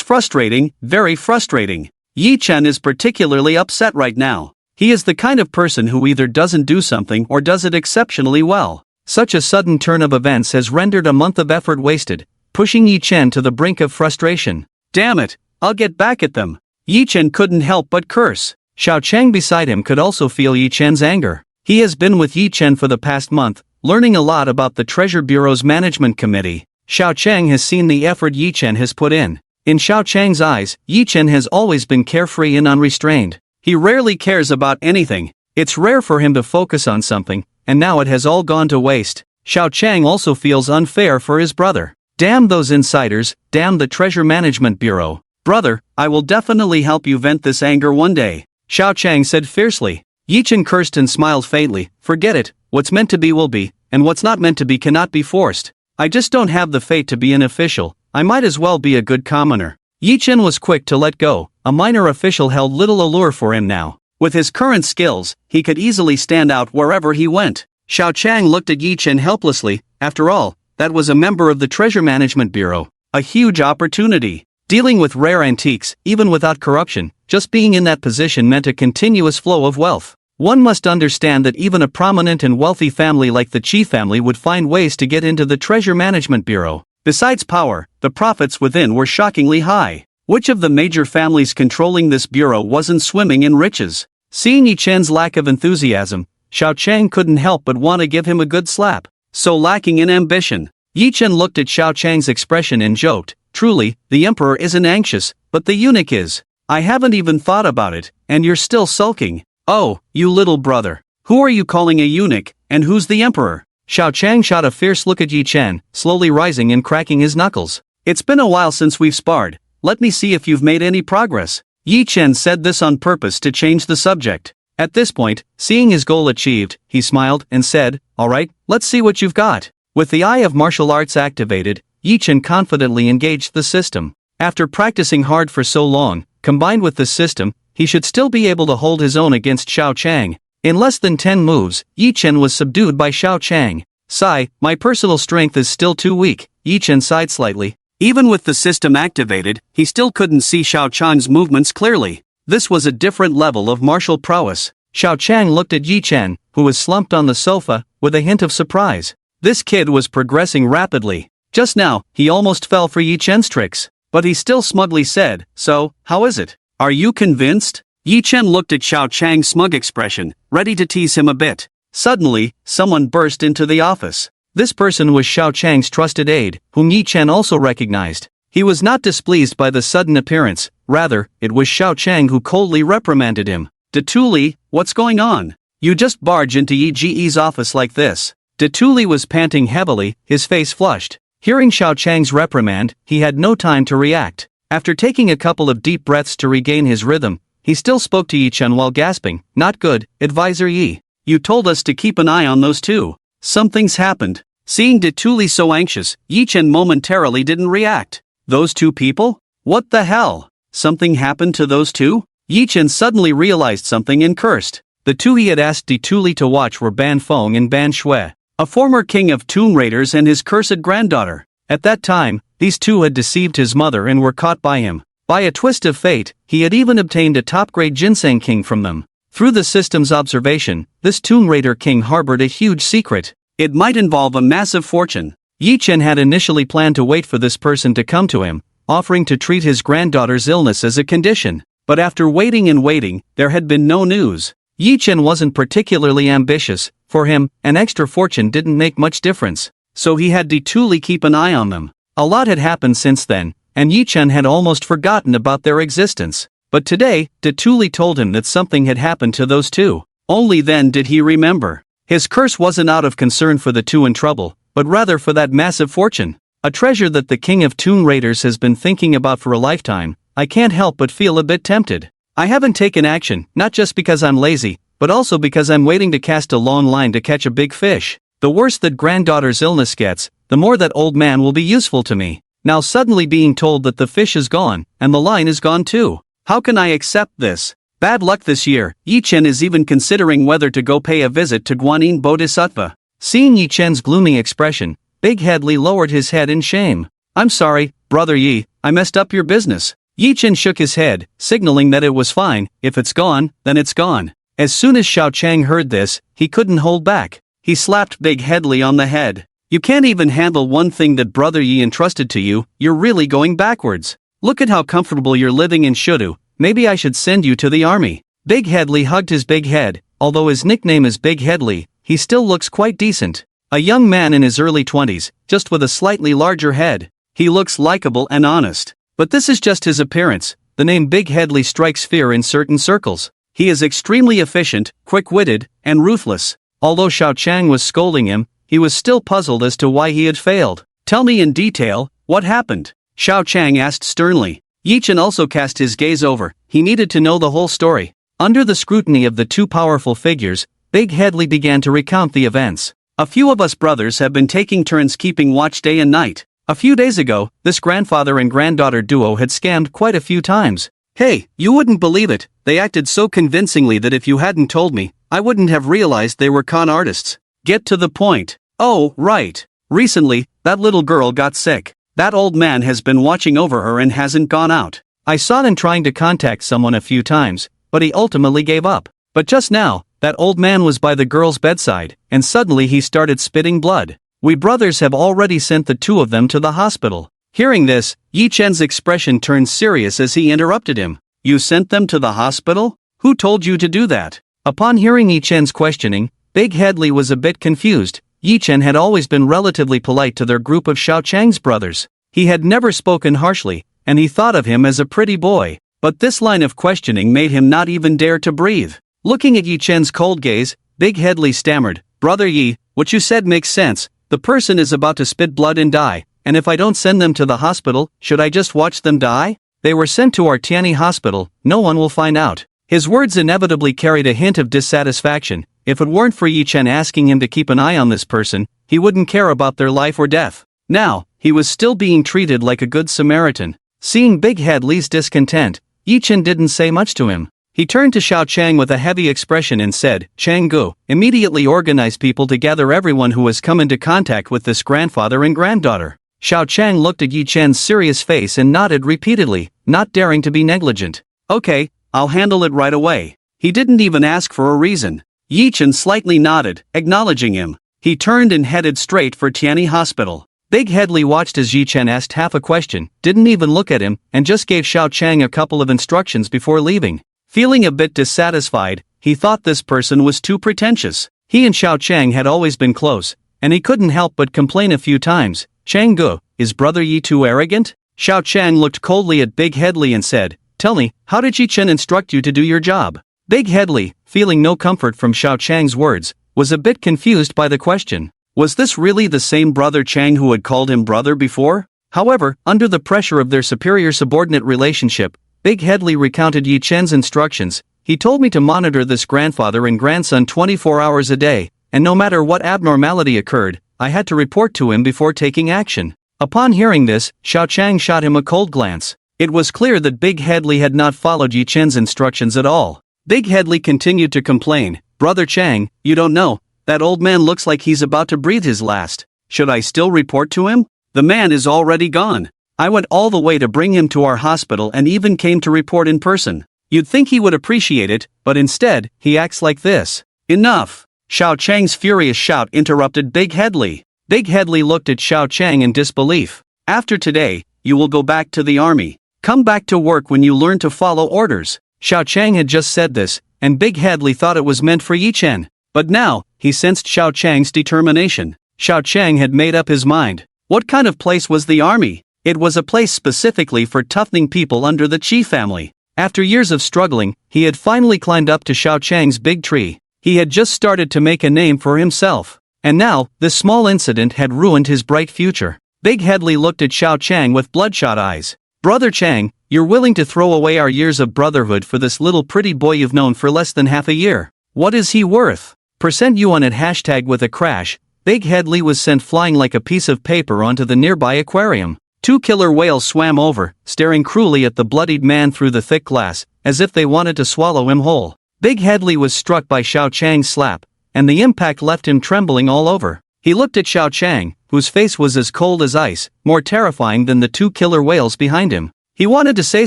frustrating, very frustrating. Yi Chen is particularly upset right now. He is the kind of person who either doesn't do something or does it exceptionally well. Such a sudden turn of events has rendered a month of effort wasted, pushing Yi Chen to the brink of frustration. Damn it, I'll get back at them. Yi Chen couldn't help but curse. Xiao Chang beside him could also feel Yi Chen's anger. He has been with Yi Chen for the past month, learning a lot about the Treasure Bureau's management committee. Xiao Chang has seen the effort Yi Chen has put in. In Xiao Chang's eyes, Yi Chen has always been carefree and unrestrained. He rarely cares about anything. It's rare for him to focus on something, and now it has all gone to waste. Xiao Chang also feels unfair for his brother. Damn those insiders, damn the Treasure Management Bureau. Brother, I will definitely help you vent this anger one day, Xiao Chang said fiercely. Yi Chen cursed and smiled faintly. Forget it, what's meant to be will be, and what's not meant to be cannot be forced. I just don't have the fate to be an official, I might as well be a good commoner. Yi Chen was quick to let go. A minor official held little allure for him now. With his current skills, he could easily stand out wherever he went. Xiao Chang looked at Yi Chen helplessly. After all, that was a member of the Treasure Management Bureau. A huge opportunity. Dealing with rare antiques, even without corruption, just being in that position meant a continuous flow of wealth. One must understand that even a prominent and wealthy family like the Qi family would find ways to get into the Treasure Management Bureau. Besides power, the profits within were shockingly high. Which of the major families controlling this bureau wasn't swimming in riches? Seeing Yi Chen's lack of enthusiasm, Xiao Chang couldn't help but want to give him a good slap. So lacking in ambition. Yi Chen looked at Xiao Chang's expression and joked, truly, the emperor isn't anxious, but the eunuch is. I haven't even thought about it, and you're still sulking. Oh, you little brother. Who are you calling a eunuch, and who's the emperor? Xiao Chang shot a fierce look at Yi Chen, slowly rising and cracking his knuckles. It's been a while since we've sparred. Let me see if you've made any progress. Yi Chen said this on purpose to change the subject. At this point, seeing his goal achieved, he smiled and said, alright, let's see what you've got. With the eye of martial arts activated, Yi Chen confidently engaged the system. After practicing hard for so long, combined with the system, he should still be able to hold his own against Xiao Chang. In less than 10 moves, Yi Chen was subdued by Xiao Chang. Sigh, my personal strength is still too weak. Yi Chen sighed slightly. Even with the system activated, he still couldn't see Xiao Chang's movements clearly. This was a different level of martial prowess. Xiao Chang looked at Yi Chen, who was slumped on the sofa, with a hint of surprise. This kid was progressing rapidly. Just now, he almost fell for Yi Chen's tricks. But he still smugly said, "So, how is it? Are you convinced?" Yi Chen looked at Xiao Chang's smug expression, ready to tease him a bit. Suddenly, someone burst into the office. This person was Xiao Chang's trusted aide, whom Yi Chen also recognized. He was not displeased by the sudden appearance, rather, it was Xiao Chang who coldly reprimanded him. "Detuli, what's going on? You just barge into Yi Ji's office like this." Detuli was panting heavily, his face flushed. Hearing Xiao Chang's reprimand, he had no time to react. After taking a couple of deep breaths to regain his rhythm, he still spoke to Yi Chen while gasping. "Not good, Advisor Yi. You told us to keep an eye on those two. Something's happened." Seeing Detuli so anxious, Yi Chen momentarily didn't react. "Those two people? What the hell? Something happened to those two?" Yi Chen suddenly realized something and cursed. The two he had asked Detuli to watch were Ban Feng and Ban Shui, a former king of Tomb Raiders and his cursed granddaughter. At that time, these two had deceived his mother and were caught by him. By a twist of fate, he had even obtained a top-grade ginseng king from them. Through the system's observation, this Tomb Raider king harbored a huge secret. It might involve a massive fortune. Yi Chen had initially planned to wait for this person to come to him, offering to treat his granddaughter's illness as a condition. But after waiting and waiting, there had been no news. Yi Chen wasn't particularly ambitious. For him, an extra fortune didn't make much difference. So he had Detuli keep an eye on them. A lot had happened since then, and Yi Chen had almost forgotten about their existence. But today, Detuli told him that something had happened to those two. Only then did he remember. His curse wasn't out of concern for the two in trouble, but rather for that massive fortune. A treasure that the king of Tomb Raiders has been thinking about for a lifetime. I can't help but feel a bit tempted. I haven't taken action, not just because I'm lazy, but also because I'm waiting to cast a long line to catch a big fish. The worse that granddaughter's illness gets, the more that old man will be useful to me. Now suddenly being told that the fish is gone, and the line is gone too. How can I accept this? Bad luck this year. Yi Chen is even considering whether to go pay a visit to Guanyin Bodhisattva. Seeing Yi Chen's gloomy expression, Big Headley lowered his head in shame. "I'm sorry, Brother Yi, I messed up your business." Yi Chen shook his head, signaling that it was fine. If it's gone, then it's gone. As soon as Xiao Chang heard this, he couldn't hold back. He slapped Big Headley on the head. "You can't even handle one thing that Brother Yi entrusted to you. You're really going backwards. Look at how comfortable you're living in Shudu. Maybe I should send you to the army." Big Headley hugged his big head. Although his nickname is Big Headley, he still looks quite decent. A young man in his early 20s, just with a slightly larger head. He looks likable and honest. But this is just his appearance. The name Big Headley strikes fear in certain circles. He is extremely efficient, quick-witted, and ruthless. Although Xiao Chang was scolding him, he was still puzzled as to why he had failed. "Tell me in detail, what happened?" Xiao Chang asked sternly. Yi Chen also cast his gaze over. He needed to know the whole story. Under the scrutiny of the two powerful figures, Big Headley began to recount the events. "A few of us brothers have been taking turns keeping watch day and night. A few days ago, this grandfather and granddaughter duo had scammed quite a few times. Hey, you wouldn't believe it, they acted so convincingly that if you hadn't told me, I wouldn't have realized they were con artists. Get to the point. Oh, right. Recently, that little girl got sick. That old man has been watching over her and hasn't gone out. I saw him trying to contact someone a few times, but he ultimately gave up. But just now, that old man was by the girl's bedside, and suddenly he started spitting blood. We brothers have already sent the two of them to the hospital." Hearing this, Yi Chen's expression turned serious as he interrupted him. "You sent them to the hospital? Who told you to do that?" Upon hearing Yi Chen's questioning, Big Headley was a bit confused. Yi Chen had always been relatively polite to their group of Xiao Chang's brothers. He had never spoken harshly, and he thought of him as a pretty boy. But this line of questioning made him not even dare to breathe. Looking at Yi Chen's cold gaze, Big Headley stammered, "Brother Yi, what you said makes sense. The person is about to spit blood and die, and if I don't send them to the hospital, should I just watch them die? They were sent to our Tianyi hospital, no one will find out." His words inevitably carried a hint of dissatisfaction. If it weren't for Yi Chen asking him to keep an eye on this person, he wouldn't care about their life or death. Now, he was still being treated like a good Samaritan. Seeing Big Headley's discontent, Yi Chen didn't say much to him. He turned to Xiao Chang with a heavy expression and said, "Chang Gu, immediately organize people to gather everyone who has come into contact with this grandfather and granddaughter." Xiao Chang looked at Yi Chen's serious face and nodded repeatedly, not daring to be negligent. "Okay, I'll handle it right away." He didn't even ask for a reason. Yi Chen slightly nodded, acknowledging him. He turned and headed straight for Tianyi Hospital. Big Headley watched as Yi Chen asked half a question, didn't even look at him, and just gave Xiao Chang a couple of instructions before leaving. Feeling a bit dissatisfied, he thought this person was too pretentious. He and Xiao Chang had always been close, and he couldn't help but complain a few times. Chang Gu, is brother Yi too arrogant? Xiao Chang looked coldly at Big Headley and said, tell me, how did Yi Chen instruct you to do your job? Big Headley, feeling no comfort from Xiao Chang's words, was a bit confused by the question. Was this really the same brother Chang who had called him brother before? However, under the pressure of their superior-subordinate relationship, Big Headley recounted Yi Chen's instructions. He told me to monitor this grandfather and grandson 24 hours a day, and no matter what abnormality occurred, I had to report to him before taking action. Upon hearing this, Xiao Chang shot him a cold glance. It was clear that Big Headley had not followed Yi Chen's instructions at all. Big Headley continued to complain, Brother Chang, you don't know, that old man looks like he's about to breathe his last. Should I still report to him? The man is already gone. I went all the way to bring him to our hospital and even came to report in person. You'd think he would appreciate it, but instead, he acts like this. Enough! Xiao Chang's furious shout interrupted Big Headley. Big Headley looked at Xiao Chang in disbelief. After today, you will go back to the army. Come back to work when you learn to follow orders. Xiao Chang had just said this, and Big Headley thought it was meant for Yi Chen. But now, he sensed Xiao Chang's determination. Xiao Chang had made up his mind. What kind of place was the army? It was a place specifically for toughening people under the Qi family. After years of struggling, he had finally climbed up to Xiao Chang's big tree. He had just started to make a name for himself. And now, this small incident had ruined his bright future. Big Headley looked at Xiao Chang with bloodshot eyes. Brother Chang, you're willing to throw away our years of brotherhood for this little pretty boy you've known for less than half a year. What is he worth? %yuan at hashtag with a crash. Big Headley was sent flying like a piece of paper onto the nearby aquarium. Two killer whales swam over, staring cruelly at the bloodied man through the thick glass, as if they wanted to swallow him whole. Big Headley was struck by Xiao Chang's slap, and the impact left him trembling all over. He looked at Xiao Chang, whose face was as cold as ice, more terrifying than the two killer whales behind him. He wanted to say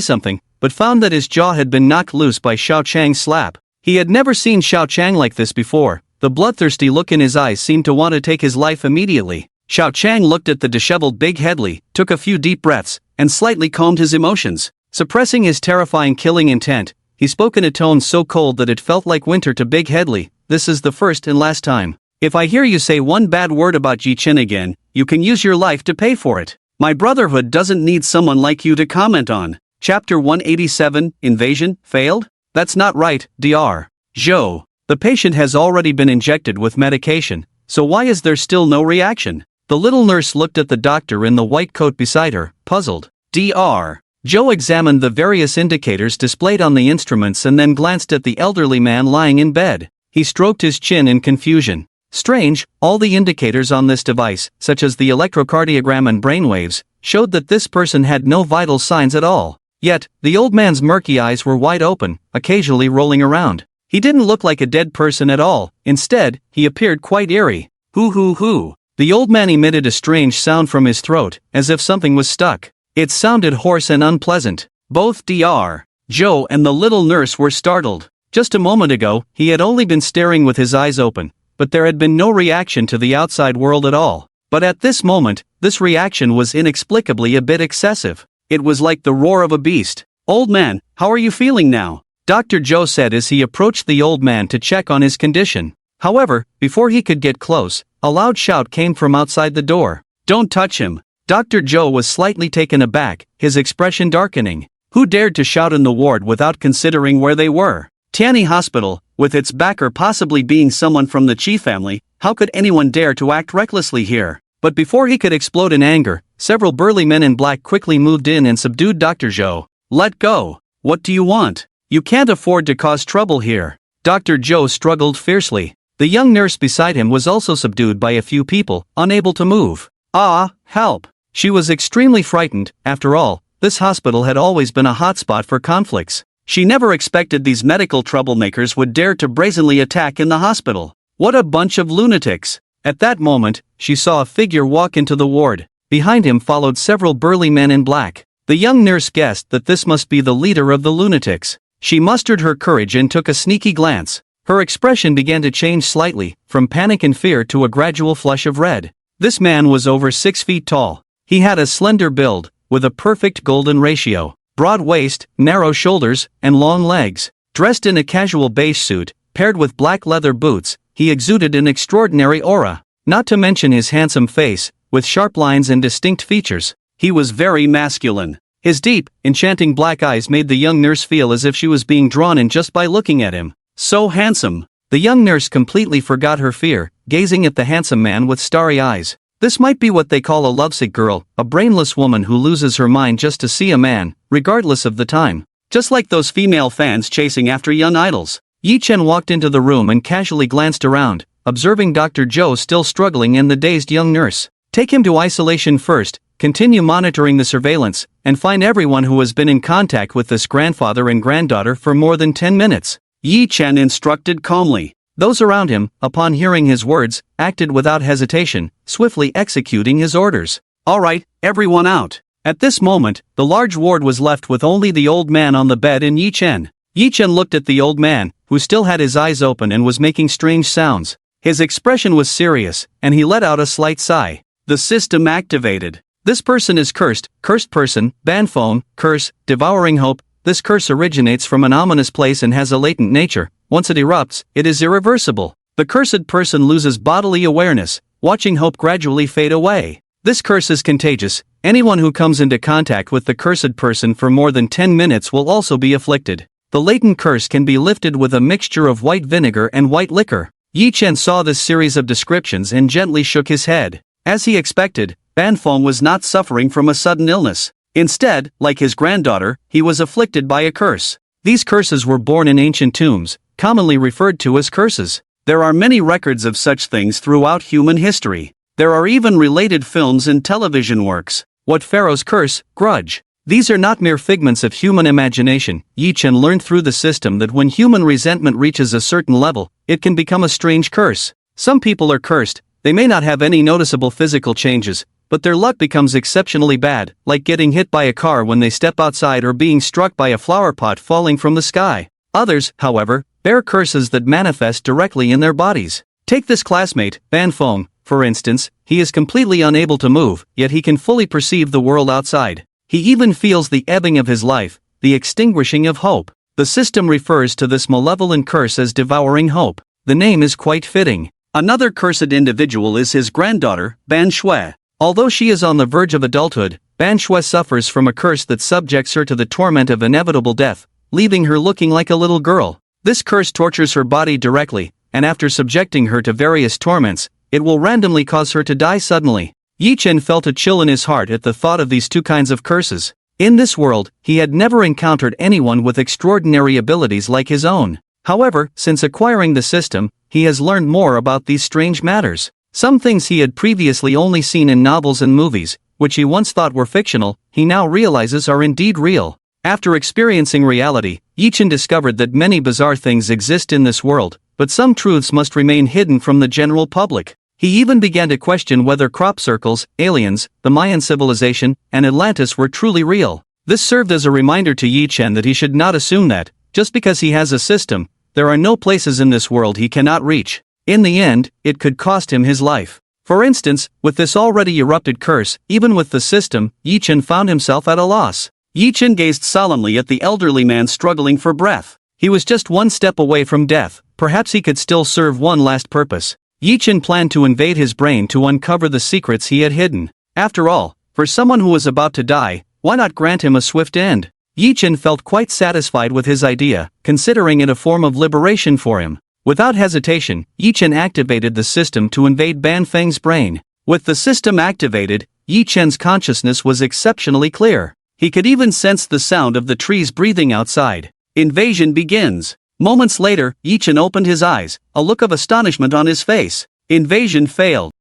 something, but found that his jaw had been knocked loose by Xiao Chang's slap. He had never seen Xiao Chang like this before. The bloodthirsty look in his eyes seemed to want to take his life immediately. Xiao Chang looked at the disheveled Big Headley, took a few deep breaths, and slightly calmed his emotions. Suppressing his terrifying killing intent, he spoke in a tone so cold that it felt like winter to Big Headley. This is the first and last time. If I hear you say one bad word about Yi Chen again, you can use your life to pay for it. My brotherhood doesn't need someone like you to comment on. Chapter 187, Invasion, Failed? That's not right, Dr. Zhou. The patient has already been injected with medication, so why is there still no reaction? The little nurse looked at the doctor in the white coat beside her, puzzled. Dr. Zhou examined the various indicators displayed on the instruments and then glanced at the elderly man lying in bed. He stroked his chin in confusion. Strange, all the indicators on this device, such as the electrocardiogram and brainwaves, showed that this person had no vital signs at all. Yet, the old man's murky eyes were wide open, occasionally rolling around. He didn't look like a dead person at all. Instead, he appeared quite eerie. Hoo. The old man emitted a strange sound from his throat, as if something was stuck. It sounded hoarse and unpleasant. Both Dr. Zhou and the little nurse were startled. Just a moment ago, he had only been staring with his eyes open, but there had been no reaction to the outside world at all. But at this moment, this reaction was inexplicably a bit excessive. It was like the roar of a beast. Old man, how are you feeling now? Dr. Zhou said as he approached the old man to check on his condition. However, before he could get close, a loud shout came from outside the door. Don't touch him. Dr. Zhou was slightly taken aback, his expression darkening. Who dared to shout in the ward without considering where they were? Tianyi Hospital, with its backer possibly being someone from the Qi family, how could anyone dare to act recklessly here? But before he could explode in anger, several burly men in black quickly moved in and subdued Dr. Zhou. Let go. What do you want? You can't afford to cause trouble here. Dr. Zhou struggled fiercely. The young nurse beside him was also subdued by a few people, unable to move. Help! She was extremely frightened. After all, this hospital had always been a hotspot for conflicts. She never expected these medical troublemakers would dare to brazenly attack in the hospital. What a bunch of lunatics! At that moment, she saw a figure walk into the ward. Behind him followed several burly men in black. The young nurse guessed that this must be the leader of the lunatics. She mustered her courage and took a sneaky glance. Her expression began to change slightly, from panic and fear to a gradual flush of red. This man was over 6 feet tall. He had a slender build, with a perfect golden ratio, broad waist, narrow shoulders, and long legs. Dressed in a casual beige suit, paired with black leather boots, he exuded an extraordinary aura. Not to mention his handsome face, with sharp lines and distinct features. He was very masculine. His deep, enchanting black eyes made the young nurse feel as if she was being drawn in just by looking at him. So handsome. The young nurse completely forgot her fear, gazing at the handsome man with starry eyes. This might be what they call a lovesick girl, a brainless woman who loses her mind just to see a man, regardless of the time. Just like those female fans chasing after young idols. Yi Chen walked into the room and casually glanced around, observing Dr. Zhou still struggling and the dazed young nurse. Take him to isolation first, continue monitoring the surveillance, and find everyone who has been in contact with this grandfather and granddaughter for more than 10 minutes. Yi Chen instructed calmly. Those around him, upon hearing his words, acted without hesitation, swiftly executing his orders. All right, everyone out. At this moment, the large ward was left with only the old man on the bed and Yi Chen. Yi Chen looked at the old man, who still had his eyes open and was making strange sounds. His expression was serious, and he let out a slight sigh. The system activated. This person is cursed person, ban phone, curse, devouring hope. This curse originates from an ominous place and has a latent nature. Once it erupts, it is irreversible. The cursed person loses bodily awareness, watching hope gradually fade away. This curse is contagious. Anyone who comes into contact with the cursed person for more than 10 minutes will also be afflicted. The latent curse can be lifted with a mixture of white vinegar and white liquor. Yi Chen saw this series of descriptions and gently shook his head. As he expected, Ban Feng was not suffering from a sudden illness. Instead, like his granddaughter, he was afflicted by a curse. These curses were born in ancient tombs, commonly referred to as curses. There are many records of such things throughout human history. There are even related films and television works. What Pharaoh's curse, grudge. These are not mere figments of human imagination. Yi Chen learned through the system that when human resentment reaches a certain level, it can become a strange curse. Some people are cursed. They may not have any noticeable physical changes, but their luck becomes exceptionally bad, like getting hit by a car when they step outside or being struck by a flower pot falling from the sky. Others, however, bear curses that manifest directly in their bodies. Take this classmate, Ban Feng, for instance. He is completely unable to move, yet he can fully perceive the world outside. He even feels the ebbing of his life, the extinguishing of hope. The system refers to this malevolent curse as devouring hope. The name is quite fitting. Another cursed individual is his granddaughter, Ban Shui. Although she is on the verge of adulthood, Ban Shui suffers from a curse that subjects her to the torment of inevitable death, leaving her looking like a little girl. This curse tortures her body directly, and after subjecting her to various torments, it will randomly cause her to die suddenly. Yi Chen felt a chill in his heart at the thought of these two kinds of curses. In this world, he had never encountered anyone with extraordinary abilities like his own. However, since acquiring the system, he has learned more about these strange matters. Some things he had previously only seen in novels and movies, which he once thought were fictional, he now realizes are indeed real. After experiencing reality, Yi Chen discovered that many bizarre things exist in this world, but some truths must remain hidden from the general public. He even began to question whether crop circles, aliens, the Mayan civilization, and Atlantis were truly real. This served as a reminder to Yi Chen that he should not assume that, just because he has a system, there are no places in this world he cannot reach. In the end, it could cost him his life. For instance, with this already erupted curse, even with the system, Yi Chen found himself at a loss. Yi Chen gazed solemnly at the elderly man struggling for breath. He was just one step away from death. Perhaps he could still serve one last purpose. Yi Chen planned to invade his brain to uncover the secrets he had hidden. After all, for someone who was about to die, why not grant him a swift end? Yi Chen felt quite satisfied with his idea, considering it a form of liberation for him. Without hesitation, Yi Chen activated the system to invade Ban Feng's brain. With the system activated, Yi Chen's consciousness was exceptionally clear. He could even sense the sound of the trees breathing outside. Invasion begins. Moments later, Yi Chen opened his eyes, a look of astonishment on his face. Invasion failed.